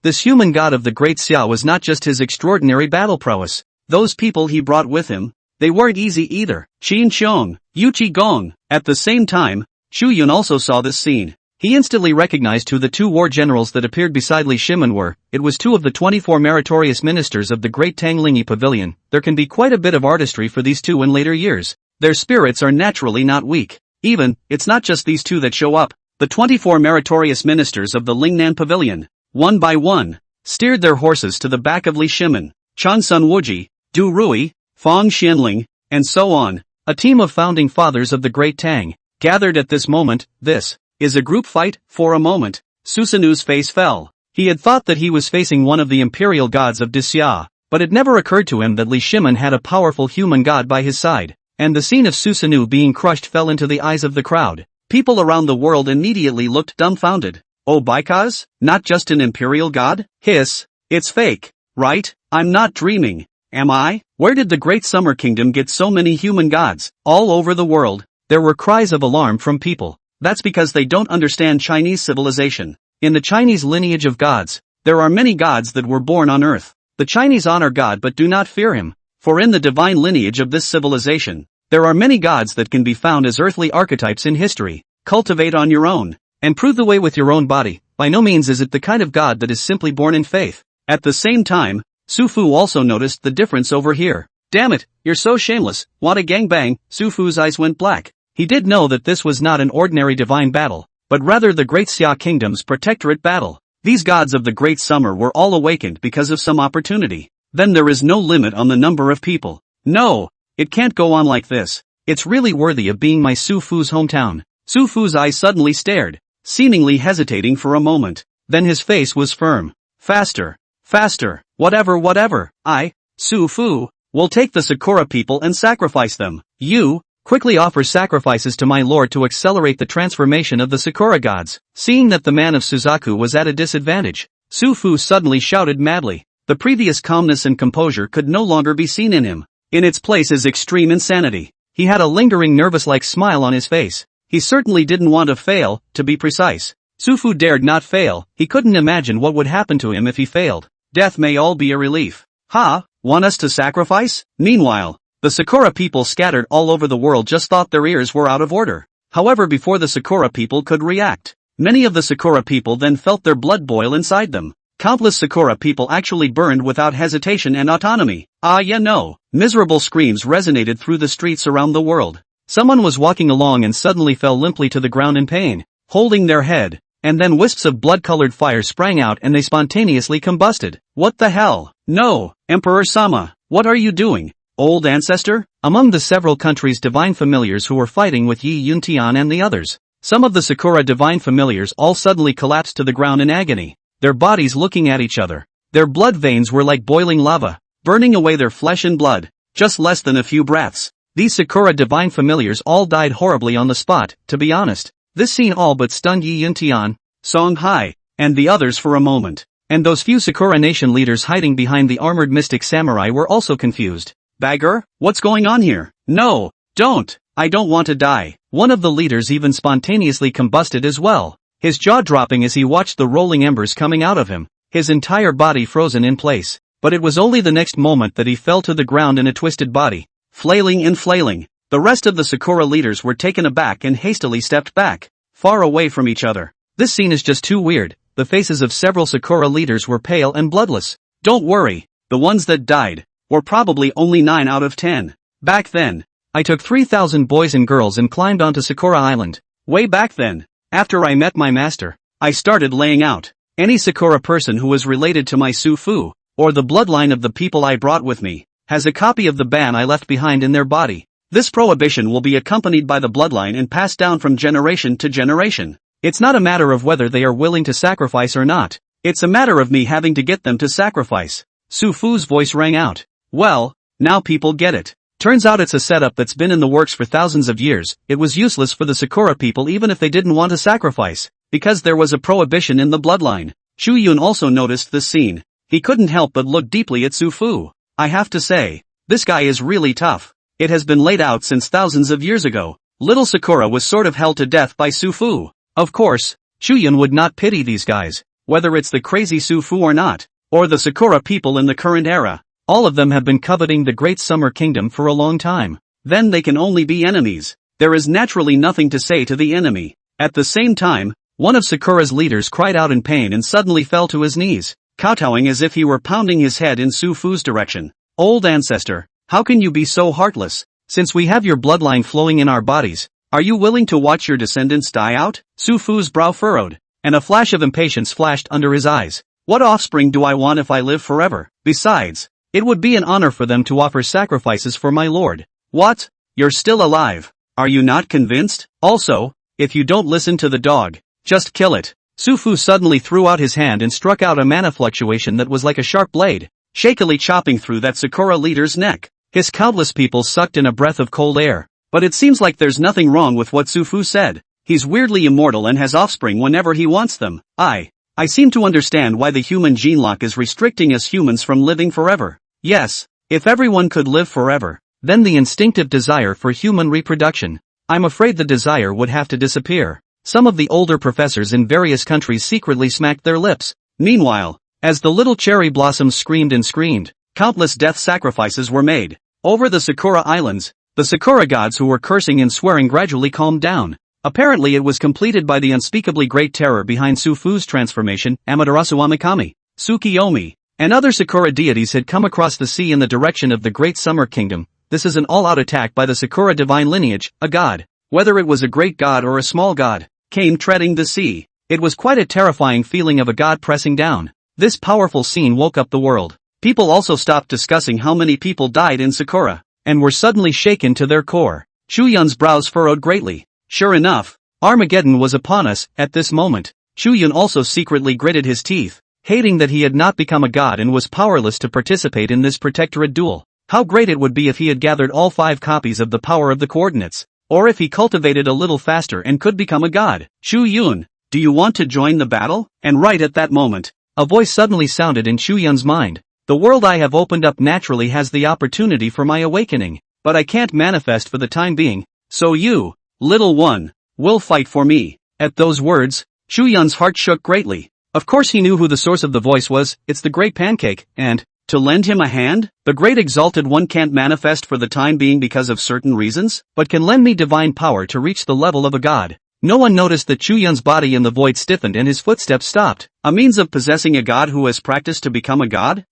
this human god of the Great Xia was not just his extraordinary battle prowess. Those people he brought with him, they weren't easy either. Qin Xiong, Yuchi Gong. At the same time, Chu Yun also saw this scene. He instantly recognized who the two war generals that appeared beside Li Shimin were. It was two of the 24 meritorious ministers of the Great Tanglingi Pavilion. There can be quite a bit of artistry for these two in later years. Their spirits are naturally not weak. Even, it's not just these two that show up. The 24 meritorious ministers of the Lingnan Pavilion, one by one, steered their horses to the back of Li Shimin. Chan Sun Wuji, Du Rui, Fang Xianling, and so on. A team of founding fathers of the Great Tang, gathered at this moment. This is a group fight. For a moment, Susanoo's face fell. He had thought that he was facing one of the imperial gods of Xia, but it never occurred to him that Li Shimin had a powerful human god by his side. And the scene of Susanoo being crushed fell into the eyes of the crowd. People around the world immediately looked dumbfounded. Oh, because? Not just an imperial god? Hiss. It's fake, right? I'm not dreaming, am I? Where did the Great Summer Kingdom get so many human gods? All over the world, there were cries of alarm from people. That's because they don't understand Chinese civilization. In the Chinese lineage of gods, there are many gods that were born on earth. The Chinese honor God but do not fear him. For in the divine lineage of this civilization, there are many gods that can be found as earthly archetypes in history. Cultivate on your own, and prove the way with your own body. By no means is it the kind of god that is simply born in faith. At the same time, Su Fu also noticed the difference over here. Damn it, you're so shameless, what a gangbang. Su Fu's eyes went black. He did know that this was not an ordinary divine battle, but rather the Great Xia Kingdom's protectorate battle. These gods of the Great Summer were all awakened because of some opportunity. Then there is no limit on the number of people. No, it can't go on like this. It's really worthy of being my Su Fu's hometown. Su Fu's eyes suddenly stared, seemingly hesitating for a moment. Then his face was firm. Faster. Whatever. I, Su Fu, will take the Sakura people and sacrifice them. You, quickly offer sacrifices to my lord to accelerate the transformation of the Sakura gods. Seeing that the man of Suzaku was at a disadvantage, Su Fu suddenly shouted madly. The previous calmness and composure could no longer be seen in him. In its place is extreme insanity. He had a lingering nervous-like smile on his face. He certainly didn't want to fail, to be precise. Su Fu dared not fail. He couldn't imagine what would happen to him if he failed. Death may all be a relief. Ha, want us to sacrifice? Meanwhile, the Sakura people scattered all over the world just thought their ears were out of order. However, before the Sakura people could react, many of the Sakura people then felt their blood boil inside them. countless Sakura people actually burned without hesitation and autonomy. Ah yeah no. Miserable screams resonated through the streets around the world. Someone was walking along and suddenly fell limply to the ground in pain, holding their head, and then wisps of blood-colored fire sprang out and they spontaneously combusted. What the hell? No, Emperor-sama, what are you doing, old ancestor? Among the several countries' divine familiars who were fighting with Yi Yuntian and the others, some of the Sakura divine familiars all suddenly collapsed to the ground in agony, their bodies looking at each other. Their blood veins were like boiling lava, burning away their flesh and blood, just less than a few breaths. These Sakura divine familiars all died horribly on the spot. To be honest, this scene all but stunned Yi Yuntian, Song Hai, and the others for a moment. And those few Sakura nation leaders hiding behind the armored mystic samurai were also confused. Bagger, what's going on here? No, don't, I don't want to die. One of the leaders even spontaneously combusted as well, his jaw dropping as he watched the rolling embers coming out of him, his entire body frozen in place. But it was only the next moment that he fell to the ground in a twisted body, flailing and flailing. The rest of the Sakura leaders were taken aback and hastily stepped back, far away from each other. This scene is just too weird. The faces of several Sakura leaders were pale and bloodless. Don't worry, the ones that died were probably only 9 out of 10. Back then, I took 3,000 boys and girls and climbed onto Sakura Island. Way back then, after I met my master, I started laying out any Sakura person who was related to my Sufu, or the bloodline of the people I brought with me, has a copy of the ban I left behind in their body. This prohibition will be accompanied by the bloodline and passed down from generation to generation. It's not a matter of whether they are willing to sacrifice or not. It's a matter of me having to get them to sacrifice. Sufu's voice rang out. Well, now people get it. Turns out it's a setup that's been in the works for thousands of years. It was useless for the Sakura people even if they didn't want to sacrifice, because there was a prohibition in the bloodline. Chu Yun also noticed this scene. He couldn't help but look deeply at Sufu. I have to say, this guy is really tough. It has been laid out since thousands of years ago. Little Sakura was sort of held to death by Sufu. Of course, Chu Yun would not pity these guys, whether it's the crazy Sufu or not, or the Sakura people in the current era. All of them have been coveting the Great Summer Kingdom for a long time. Then they can only be enemies. There is naturally nothing to say to the enemy. At the same time, one of Sakura's leaders cried out in pain and suddenly fell to his knees, kowtowing as if he were pounding his head in Sufu's direction. Old ancestor, how can you be so heartless? Since we have your bloodline flowing in our bodies, are you willing to watch your descendants die out? Sufu's brow furrowed, and a flash of impatience flashed under his eyes. What offspring do I want if I live forever? Besides, it would be an honor for them to offer sacrifices for my lord. What? You're still alive. Are you not convinced? Also, if you don't listen to the dog, just kill it. Sufu suddenly threw out his hand and struck out a mana fluctuation that was like a sharp blade, shakily chopping through that Sakura leader's neck. His countless people sucked in a breath of cold air. But it seems like there's nothing wrong with what Sufu said. He's weirdly immortal and has offspring whenever he wants them. I seem to understand why the human gene lock is restricting us humans from living forever. Yes, if everyone could live forever, then the instinctive desire for human reproduction, I'm afraid the desire would have to disappear. Some of the older professors in various countries secretly smacked their lips. Meanwhile, as the little cherry blossoms screamed and screamed, countless death sacrifices were made. Over the Sakura Islands, the Sakura gods who were cursing and swearing gradually calmed down. Apparently it was completed by the unspeakably great terror behind Sufu's transformation. Amaterasu Amikami, Tsukiyomi, and other Sakura deities had come across the sea in the direction of the Great Summer Kingdom. This is an all-out attack by the Sakura divine lineage. A god, whether it was a great god or a small god, came treading the sea. It was quite a terrifying feeling of a god pressing down. This powerful scene woke up the world. People also stopped discussing how many people died in Sakura, and were suddenly shaken to their core. Chu Yun's brows furrowed greatly. Sure enough, Armageddon was upon us. At this moment, Chu Yun also secretly gritted his teeth, hating that he had not become a god and was powerless to participate in this protectorate duel. How great it would be if he had gathered all 5 copies of the power of the coordinates, or if he cultivated a little faster and could become a god. Chu Yun, do you want to join the battle? And right at that moment, a voice suddenly sounded in Chu Yun's mind. The world I have opened up naturally has the opportunity for my awakening, but I can't manifest for the time being, so you, little one, will fight for me. At those words, Chu Yun's heart shook greatly. Of course he knew who the source of the voice was. It's the Great Pancake, and, to lend him a hand? The Great Exalted One can't manifest for the time being because of certain reasons, but can lend me divine power to reach the level of a god. No one noticed that Chu Yun's body in the void stiffened and his footsteps stopped. A means of possessing a god who has practiced to become a god?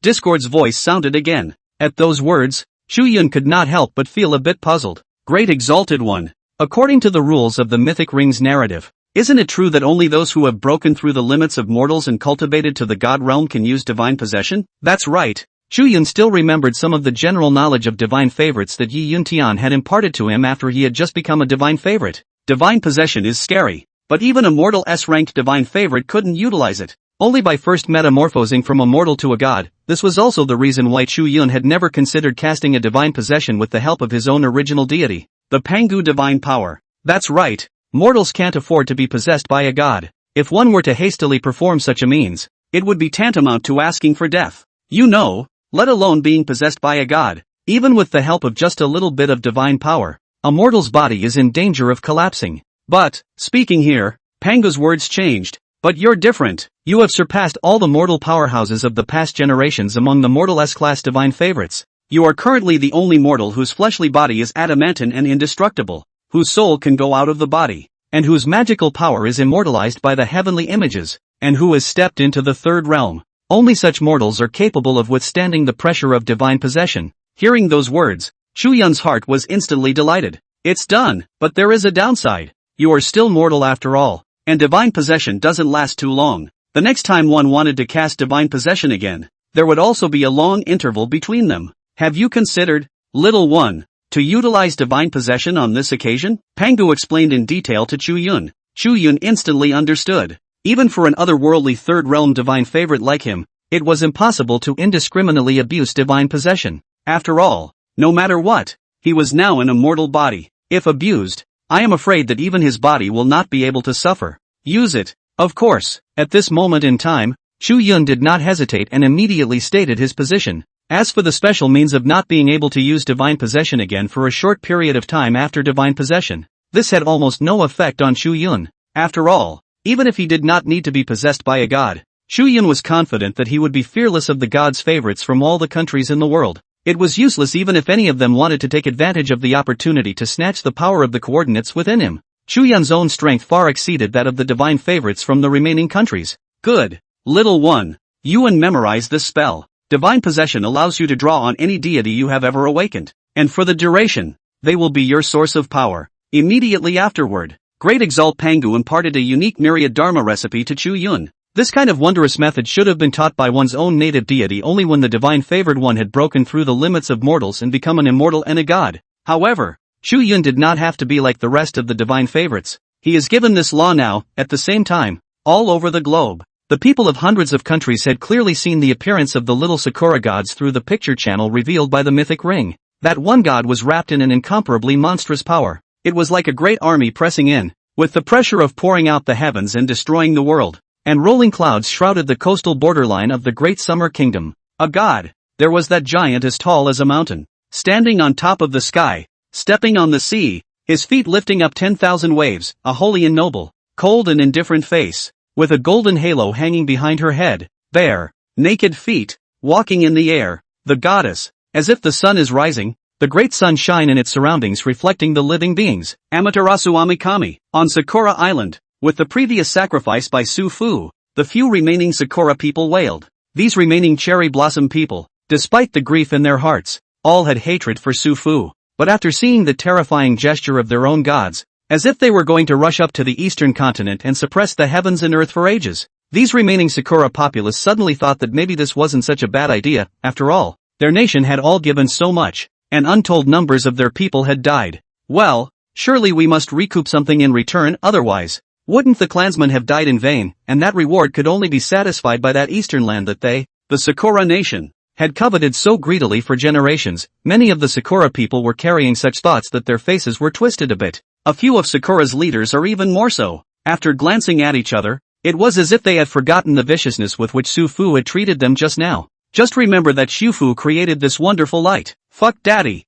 Discord's voice sounded again. At those words, Chu Yun could not help but feel a bit puzzled. Great Exalted One. According to the rules of the Mythic Rings narrative, isn't it true that only those who have broken through the limits of mortals and cultivated to the god realm can use divine possession? That's right. Chu Yun still remembered some of the general knowledge of divine favorites that Yi Yuntian had imparted to him after he had just become a divine favorite. Divine possession is scary, but even a mortal S-ranked divine favorite couldn't utilize it. Only by first metamorphosing from a mortal to a god. This was also the reason why Chu Yun had never considered casting a divine possession with the help of his own original deity, the Pangu divine power. That's right. Mortals can't afford to be possessed by a god. If one were to hastily perform such a means, it would be tantamount to asking for death. Let alone being possessed by a god. Even with the help of just a little bit of divine power, a mortal's body is in danger of collapsing. But, speaking here, Pangu's words changed. But you're different. You have surpassed all the mortal powerhouses of the past generations among the mortal S-class divine favorites. You are currently the only mortal whose fleshly body is adamantine and indestructible, whose soul can go out of the body, and whose magical power is immortalized by the heavenly images, and who has stepped into the third realm. Only such mortals are capable of withstanding the pressure of divine possession. Hearing those words, Chu Yun's heart was instantly delighted. It's done, but there is a downside. You are still mortal after all, and divine possession doesn't last too long. The next time one wanted to cast divine possession again, there would also be a long interval between them. Have you considered, little one, to utilize divine possession on this occasion? Pangu explained in detail to Chu Yun. Chu Yun instantly understood. Even for an otherworldly third realm divine favorite like him, it was impossible to indiscriminately abuse divine possession. After all, no matter what, he was now in a mortal body. If abused, I am afraid that even his body will not be able to suffer. Use it. Of course. At this moment in time, Chu Yun did not hesitate and immediately stated his position. As for the special means of not being able to use divine possession again for a short period of time after divine possession, this had almost no effect on Chu Yun. After all, even if he did not need to be possessed by a god, Chu Yun was confident that he would be fearless of the god's favorites from all the countries in the world. It was useless even if any of them wanted to take advantage of the opportunity to snatch the power of the coordinates within him. Chu Yun's own strength far exceeded that of the divine favorites from the remaining countries. Good. Little one. Yuan memorize this spell. Divine possession allows you to draw on any deity you have ever awakened, and for the duration, they will be your source of power. Immediately afterward, Great Exalt Pangu imparted a unique myriad dharma recipe to Chu Yun. This kind of wondrous method should have been taught by one's own native deity only when the divine favored one had broken through the limits of mortals and become an immortal and a god. However, Chu Yun did not have to be like the rest of the divine favorites. He is given this law now, at the same time, all over the globe. The people of hundreds of countries had clearly seen the appearance of the little Sakura gods through the picture channel revealed by the mythic ring. That one god was wrapped in an incomparably monstrous power. It was like a great army pressing in, with the pressure of pouring out the heavens and destroying the world, and rolling clouds shrouded the coastal borderline of the great summer kingdom. A god. There was that giant as tall as a mountain, standing on top of the sky, stepping on the sea, his feet lifting up 10,000 waves, a holy and noble, cold and indifferent face, with a golden halo hanging behind her head, bare, naked feet, walking in the air, the goddess, as if the sun is rising, the great sun shine in its surroundings reflecting the living beings. Amaterasu Amikami, on Sakura Island, with the previous sacrifice by Su Fu, the few remaining Sakura people wailed. These remaining cherry blossom people, despite the grief in their hearts, all had hatred for Su Fu, but after seeing the terrifying gesture of their own gods, as if they were going to rush up to the eastern continent and suppress the heavens and earth for ages, these remaining Sakura populace suddenly thought that maybe this wasn't such a bad idea. After all, their nation had all given so much, and untold numbers of their people had died. Well, surely we must recoup something in return, otherwise, wouldn't the clansmen have died in vain, and that reward could only be satisfied by that eastern land that they, the Sakura nation, had coveted so greedily for generations. Many of the Sakura people were carrying such thoughts that their faces were twisted a bit. A few of Sakura's leaders are even more so. After glancing at each other, it was as if they had forgotten the viciousness with which Su Fu had treated them just now. Just remember that Su Fu created this wonderful light. Fuck daddy,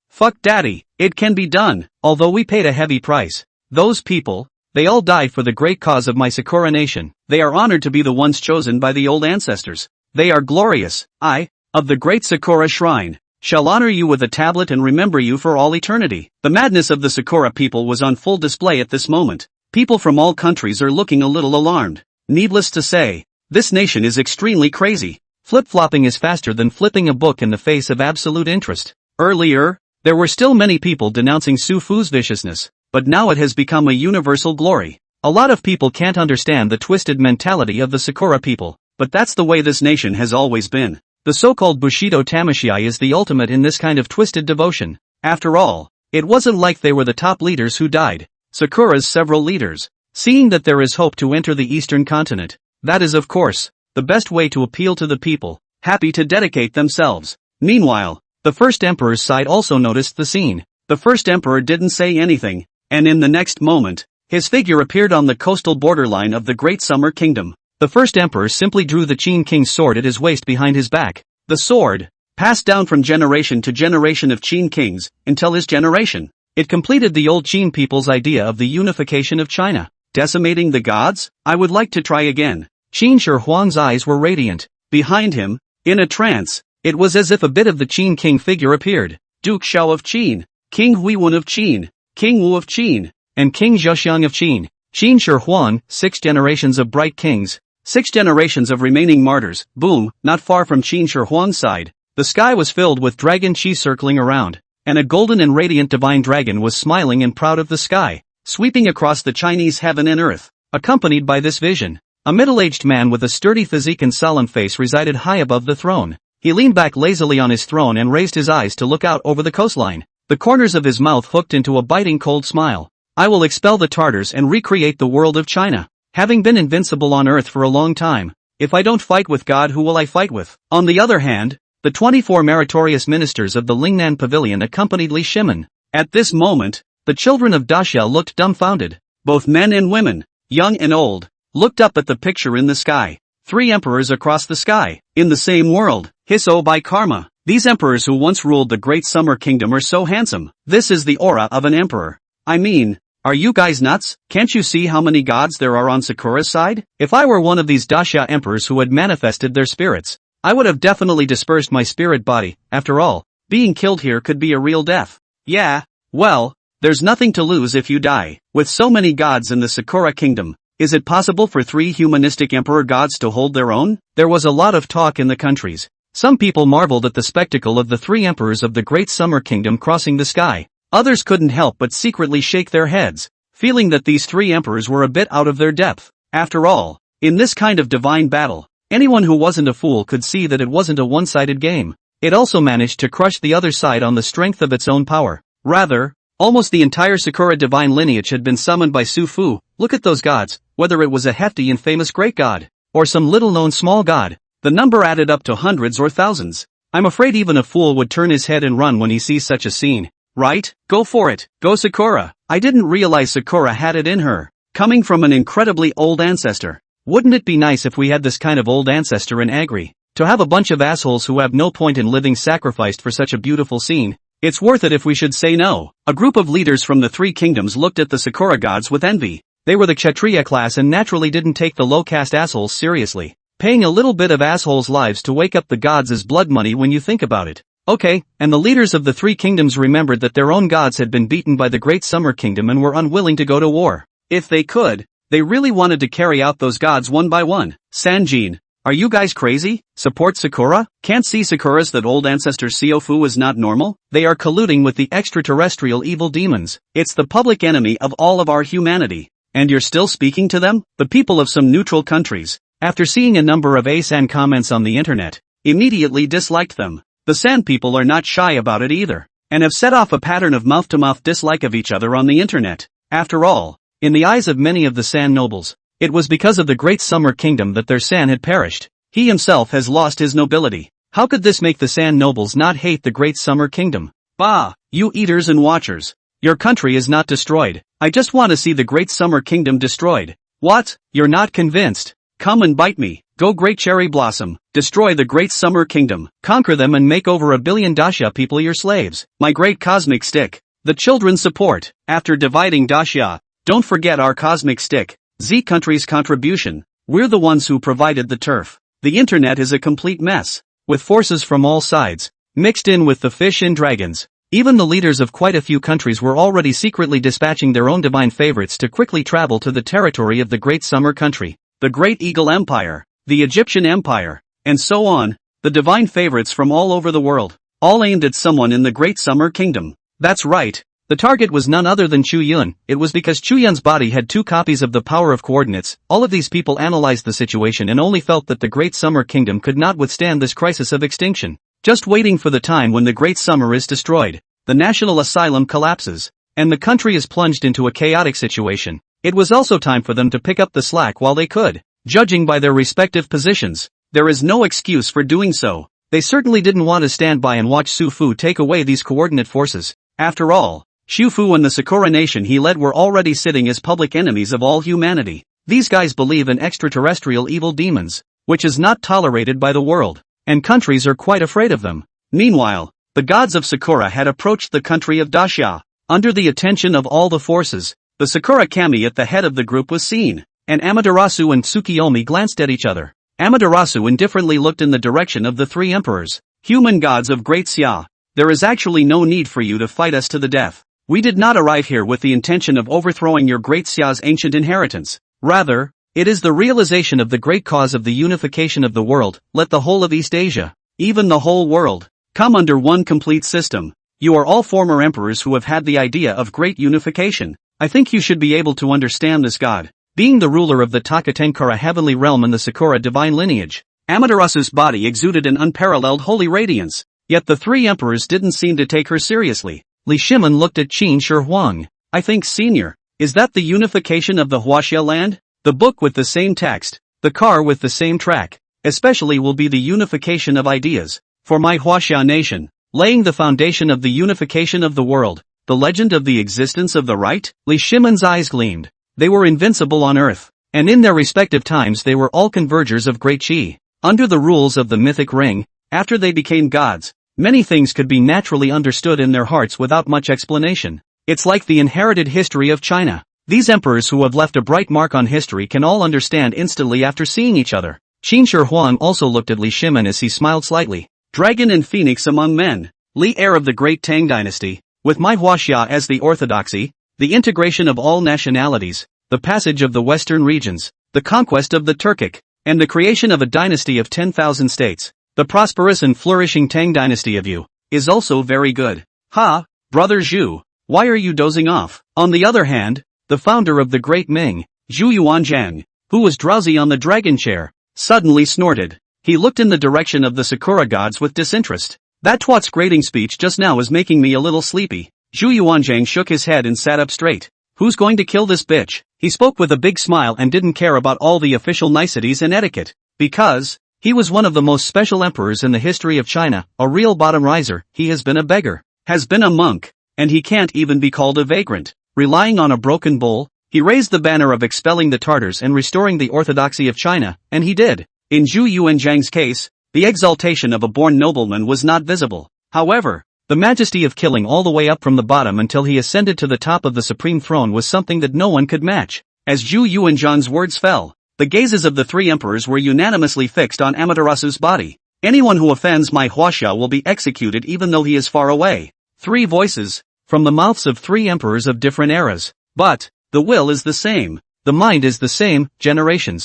it can be done, although we paid a heavy price. Those people, they all died for the great cause of my Sakura nation. They are honored to be the ones chosen by the old ancestors. They are glorious. I, of the great Sakura shrine, shall honor you with a tablet and remember you for all eternity. The madness of the Sakura people was on full display at this moment. People people from all countries are looking a little alarmed. Needless to say, this nation is extremely crazy. Flip-flopping is faster than flipping a book in the face of absolute interest. Earlier, there were still many people denouncing Su Fu's viciousness, but now it has become a universal glory. A lot of people can't understand the twisted mentality of the Sakura people, but that's the way this nation has always been. The so-called Bushido Tamashii is the ultimate in this kind of twisted devotion. After all, it wasn't like they were the top leaders who died. Sakura's several leaders, seeing that there is hope to enter the eastern continent, that is of course, the best way to appeal to the people, happy to dedicate themselves. Meanwhile, the first emperor's side also noticed the scene. The first emperor didn't say anything, and in the next moment, his figure appeared on the coastal borderline of the Great Summer Kingdom. The first emperor simply drew the Qin king's sword at his waist behind his back. The sword, passed down from generation to generation of Qin kings, until his generation. It completed the old Qin people's idea of the unification of China. Decimating the gods? I would like to try again. Qin Shi Huang's eyes were radiant. Behind him, in a trance, it was as if a bit of the Qin king figure appeared. Duke Xiao of Qin, King Huiyun of Qin, King Wu of Qin, and King Zhexiang of Qin. Qin Shi Huang, 6 generations of bright kings, 6 generations of remaining martyrs. Boom, not far from Qin Shi Huang's side, the sky was filled with dragon chi circling around, and a golden and radiant divine dragon was smiling and proud of the sky, sweeping across the Chinese heaven and earth. Accompanied by this vision, a middle-aged man with a sturdy physique and solemn face resided high above the throne. He leaned back lazily on his throne and raised his eyes to look out over the coastline. The corners of his mouth hooked into a biting cold smile. I will expel the Tartars and recreate the world of China. Having been invincible on earth for a long time, if I don't fight with God, who will I fight with? On the other hand, the 24 meritorious ministers of the Lingnan Pavilion accompanied Li Shimen. At this moment, the children of Daxia looked dumbfounded. Both men and women, young and old, looked up at the picture in the sky. 3 emperors across the sky, in the same world. Hisso by karma. These emperors who once ruled the Great Summer Kingdom are so handsome. This is the aura of an emperor. I mean, are you guys nuts? Can't you see how many gods there are on Sakura's side? If I were one of these Daxia emperors who had manifested their spirits, I would have definitely dispersed my spirit body. After all, being killed here could be a real death. Yeah, well, there's nothing to lose if you die. With so many gods in the Sakura Kingdom, is it possible for 3 humanistic emperor gods to hold their own? There was a lot of talk in the countries. Some people marveled at the spectacle of the 3 emperors of the Great Summer Kingdom crossing the sky. Others couldn't help but secretly shake their heads, feeling that these 3 emperors were a bit out of their depth. After all, in this kind of divine battle, anyone who wasn't a fool could see that it wasn't a one-sided game. It also managed to crush the other side on the strength of its own power. Rather, almost the entire Sakura divine lineage had been summoned by Su Fu. Look at those gods, whether it was a hefty and famous great god, or some little-known small god. The number added up to hundreds or thousands. I'm afraid even a fool would turn his head and run when he sees such a scene. Right? Go for it. Go Sakura. I didn't realize Sakura had it in her. Coming from an incredibly old ancestor. Wouldn't it be nice if we had this kind of old ancestor in Agri? To have a bunch of assholes who have no point in living sacrificed for such a beautiful scene. It's worth it if we should say no. A group of leaders from the 3 kingdoms looked at the Sakura gods with envy. They were the Kshatriya class and naturally didn't take the low-caste assholes seriously. Paying a little bit of assholes' lives to wake up the gods is blood money when you think about it. Okay, and the leaders of the 3 kingdoms remembered that their own gods had been beaten by the Great Summer Kingdom and were unwilling to go to war. If they could, they really wanted to carry out those gods one by one. Sanjin, are you guys crazy? Support Sakura? Can't see Sakura's that old ancestor Siofu is not normal? They are colluding with the extraterrestrial evil demons. It's the public enemy of all of our humanity. And you're still speaking to them? The people of some neutral countries, after seeing a number of A-san comments on the internet, immediately disliked them. The San people are not shy about it either, and have set off a pattern of mouth-to-mouth dislike of each other on the internet. After all, in the eyes of many of the San nobles, it was because of the Great Summer Kingdom that their San had perished. He himself has lost his nobility. How could this make the San nobles not hate the Great Summer Kingdom? Bah, you eaters and watchers. Your country is not destroyed. I just want to see the Great Summer Kingdom destroyed. What? You're not convinced? Come and bite me. Go Great Cherry Blossom. Destroy the Great Summer Kingdom. Conquer them and make over 1 billion Daxia people your slaves. My great cosmic stick. The children's support. After dividing Daxia, don't forget our cosmic stick. Z country's contribution. We're the ones who provided the turf. The internet is a complete mess, with forces from all sides, mixed in with the fish and dragons. Even the leaders of quite a few countries were already secretly dispatching their own divine favorites to quickly travel to the territory of the Great Summer Country, the Great Eagle Empire, the Egyptian Empire, and so on, the divine favorites from all over the world, all aimed at someone in the Great Summer Kingdom. That's right. The target was none other than Chu Yun. It was because Chu Yun's body had 2 copies of the power of coordinates. All of these people analyzed the situation and only felt that the Great Summer Kingdom could not withstand this crisis of extinction. Just waiting for the time when the Great Summer is destroyed, the national asylum collapses, and the country is plunged into a chaotic situation. It was also time for them to pick up the slack while they could. Judging by their respective positions, there is no excuse for doing so. They certainly didn't want to stand by and watch Su Fu take away these coordinate forces. After all, Xu Fu and the Sakura nation he led were already sitting as public enemies of all humanity. These guys believe in extraterrestrial evil demons, which is not tolerated by the world, and countries are quite afraid of them. Meanwhile, the gods of Sakura had approached the country of Daxia. Under the attention of all the forces, the Sakura kami at the head of the group was seen, and Amaterasu and Tsukiyomi glanced at each other. Amaterasu indifferently looked in the direction of the 3 emperors. Human gods of Great Xia, there is actually no need for you to fight us to the death. We did not arrive here with the intention of overthrowing your Great Xia's ancient inheritance. Rather, it is the realization of the great cause of the unification of the world. Let the whole of East Asia, even the whole world, come under one complete system. You are all former emperors who have had the idea of great unification. I think you should be able to understand this god. Being the ruler of the Takatenkara heavenly realm and the Sakura divine lineage, Amaterasu's body exuded an unparalleled holy radiance. Yet the 3 emperors didn't seem to take her seriously. Li Shimin looked at Qin Shi Huang. I think senior, is that the unification of the Huaxia land? The book with the same text, the car with the same track, especially will be the unification of ideas, for my Huaxia nation, laying the foundation of the unification of the world, the legend of the existence of the right? Li Shimin's eyes gleamed. They were invincible on earth, and in their respective times they were all convergers of great Qi. Under the rules of the mythic ring, after they became gods, many things could be naturally understood in their hearts without much explanation. It's like the inherited history of China. These emperors who have left a bright mark on history can all understand instantly after seeing each other. Qin Shi Huang also looked at Li Shimin as he smiled slightly. Dragon and phoenix among men, Li heir of the great Tang dynasty, with my Huaxia as the orthodoxy, the integration of all nationalities, the passage of the western regions, the conquest of the Turkic, and the creation of a dynasty of 10,000 states. The prosperous and flourishing Tang dynasty of you, is also very good. Ha, brother Zhu, why are you dozing off? On the other hand, the founder of the great Ming, Zhu Yuanzhang, who was drowsy on the dragon chair, suddenly snorted. He looked in the direction of the Sakura gods with disinterest. That twat's grating speech just now is making me a little sleepy. Zhu Yuanzhang shook his head and sat up straight. Who's going to kill this bitch? He spoke with a big smile and didn't care about all the official niceties and etiquette. Because he was one of the most special emperors in the history of China, a real bottom riser. He has been a beggar, has been a monk, and he can't even be called a vagrant. Relying on a broken bowl, he raised the banner of expelling the Tartars and restoring the orthodoxy of China, and he did. In Zhu Yuanzhang's case, the exaltation of a born nobleman was not visible. However, the majesty of killing all the way up from the bottom until he ascended to the top of the supreme throne was something that no one could match. As Zhu Yuanzhang's words fell, the gazes of the 3 emperors were unanimously fixed on Amaterasu's body. Anyone who offends my Huaxia will be executed even though he is far away. 3 voices, from the mouths of 3 emperors of different eras. But the will is the same. The mind is the same, generations.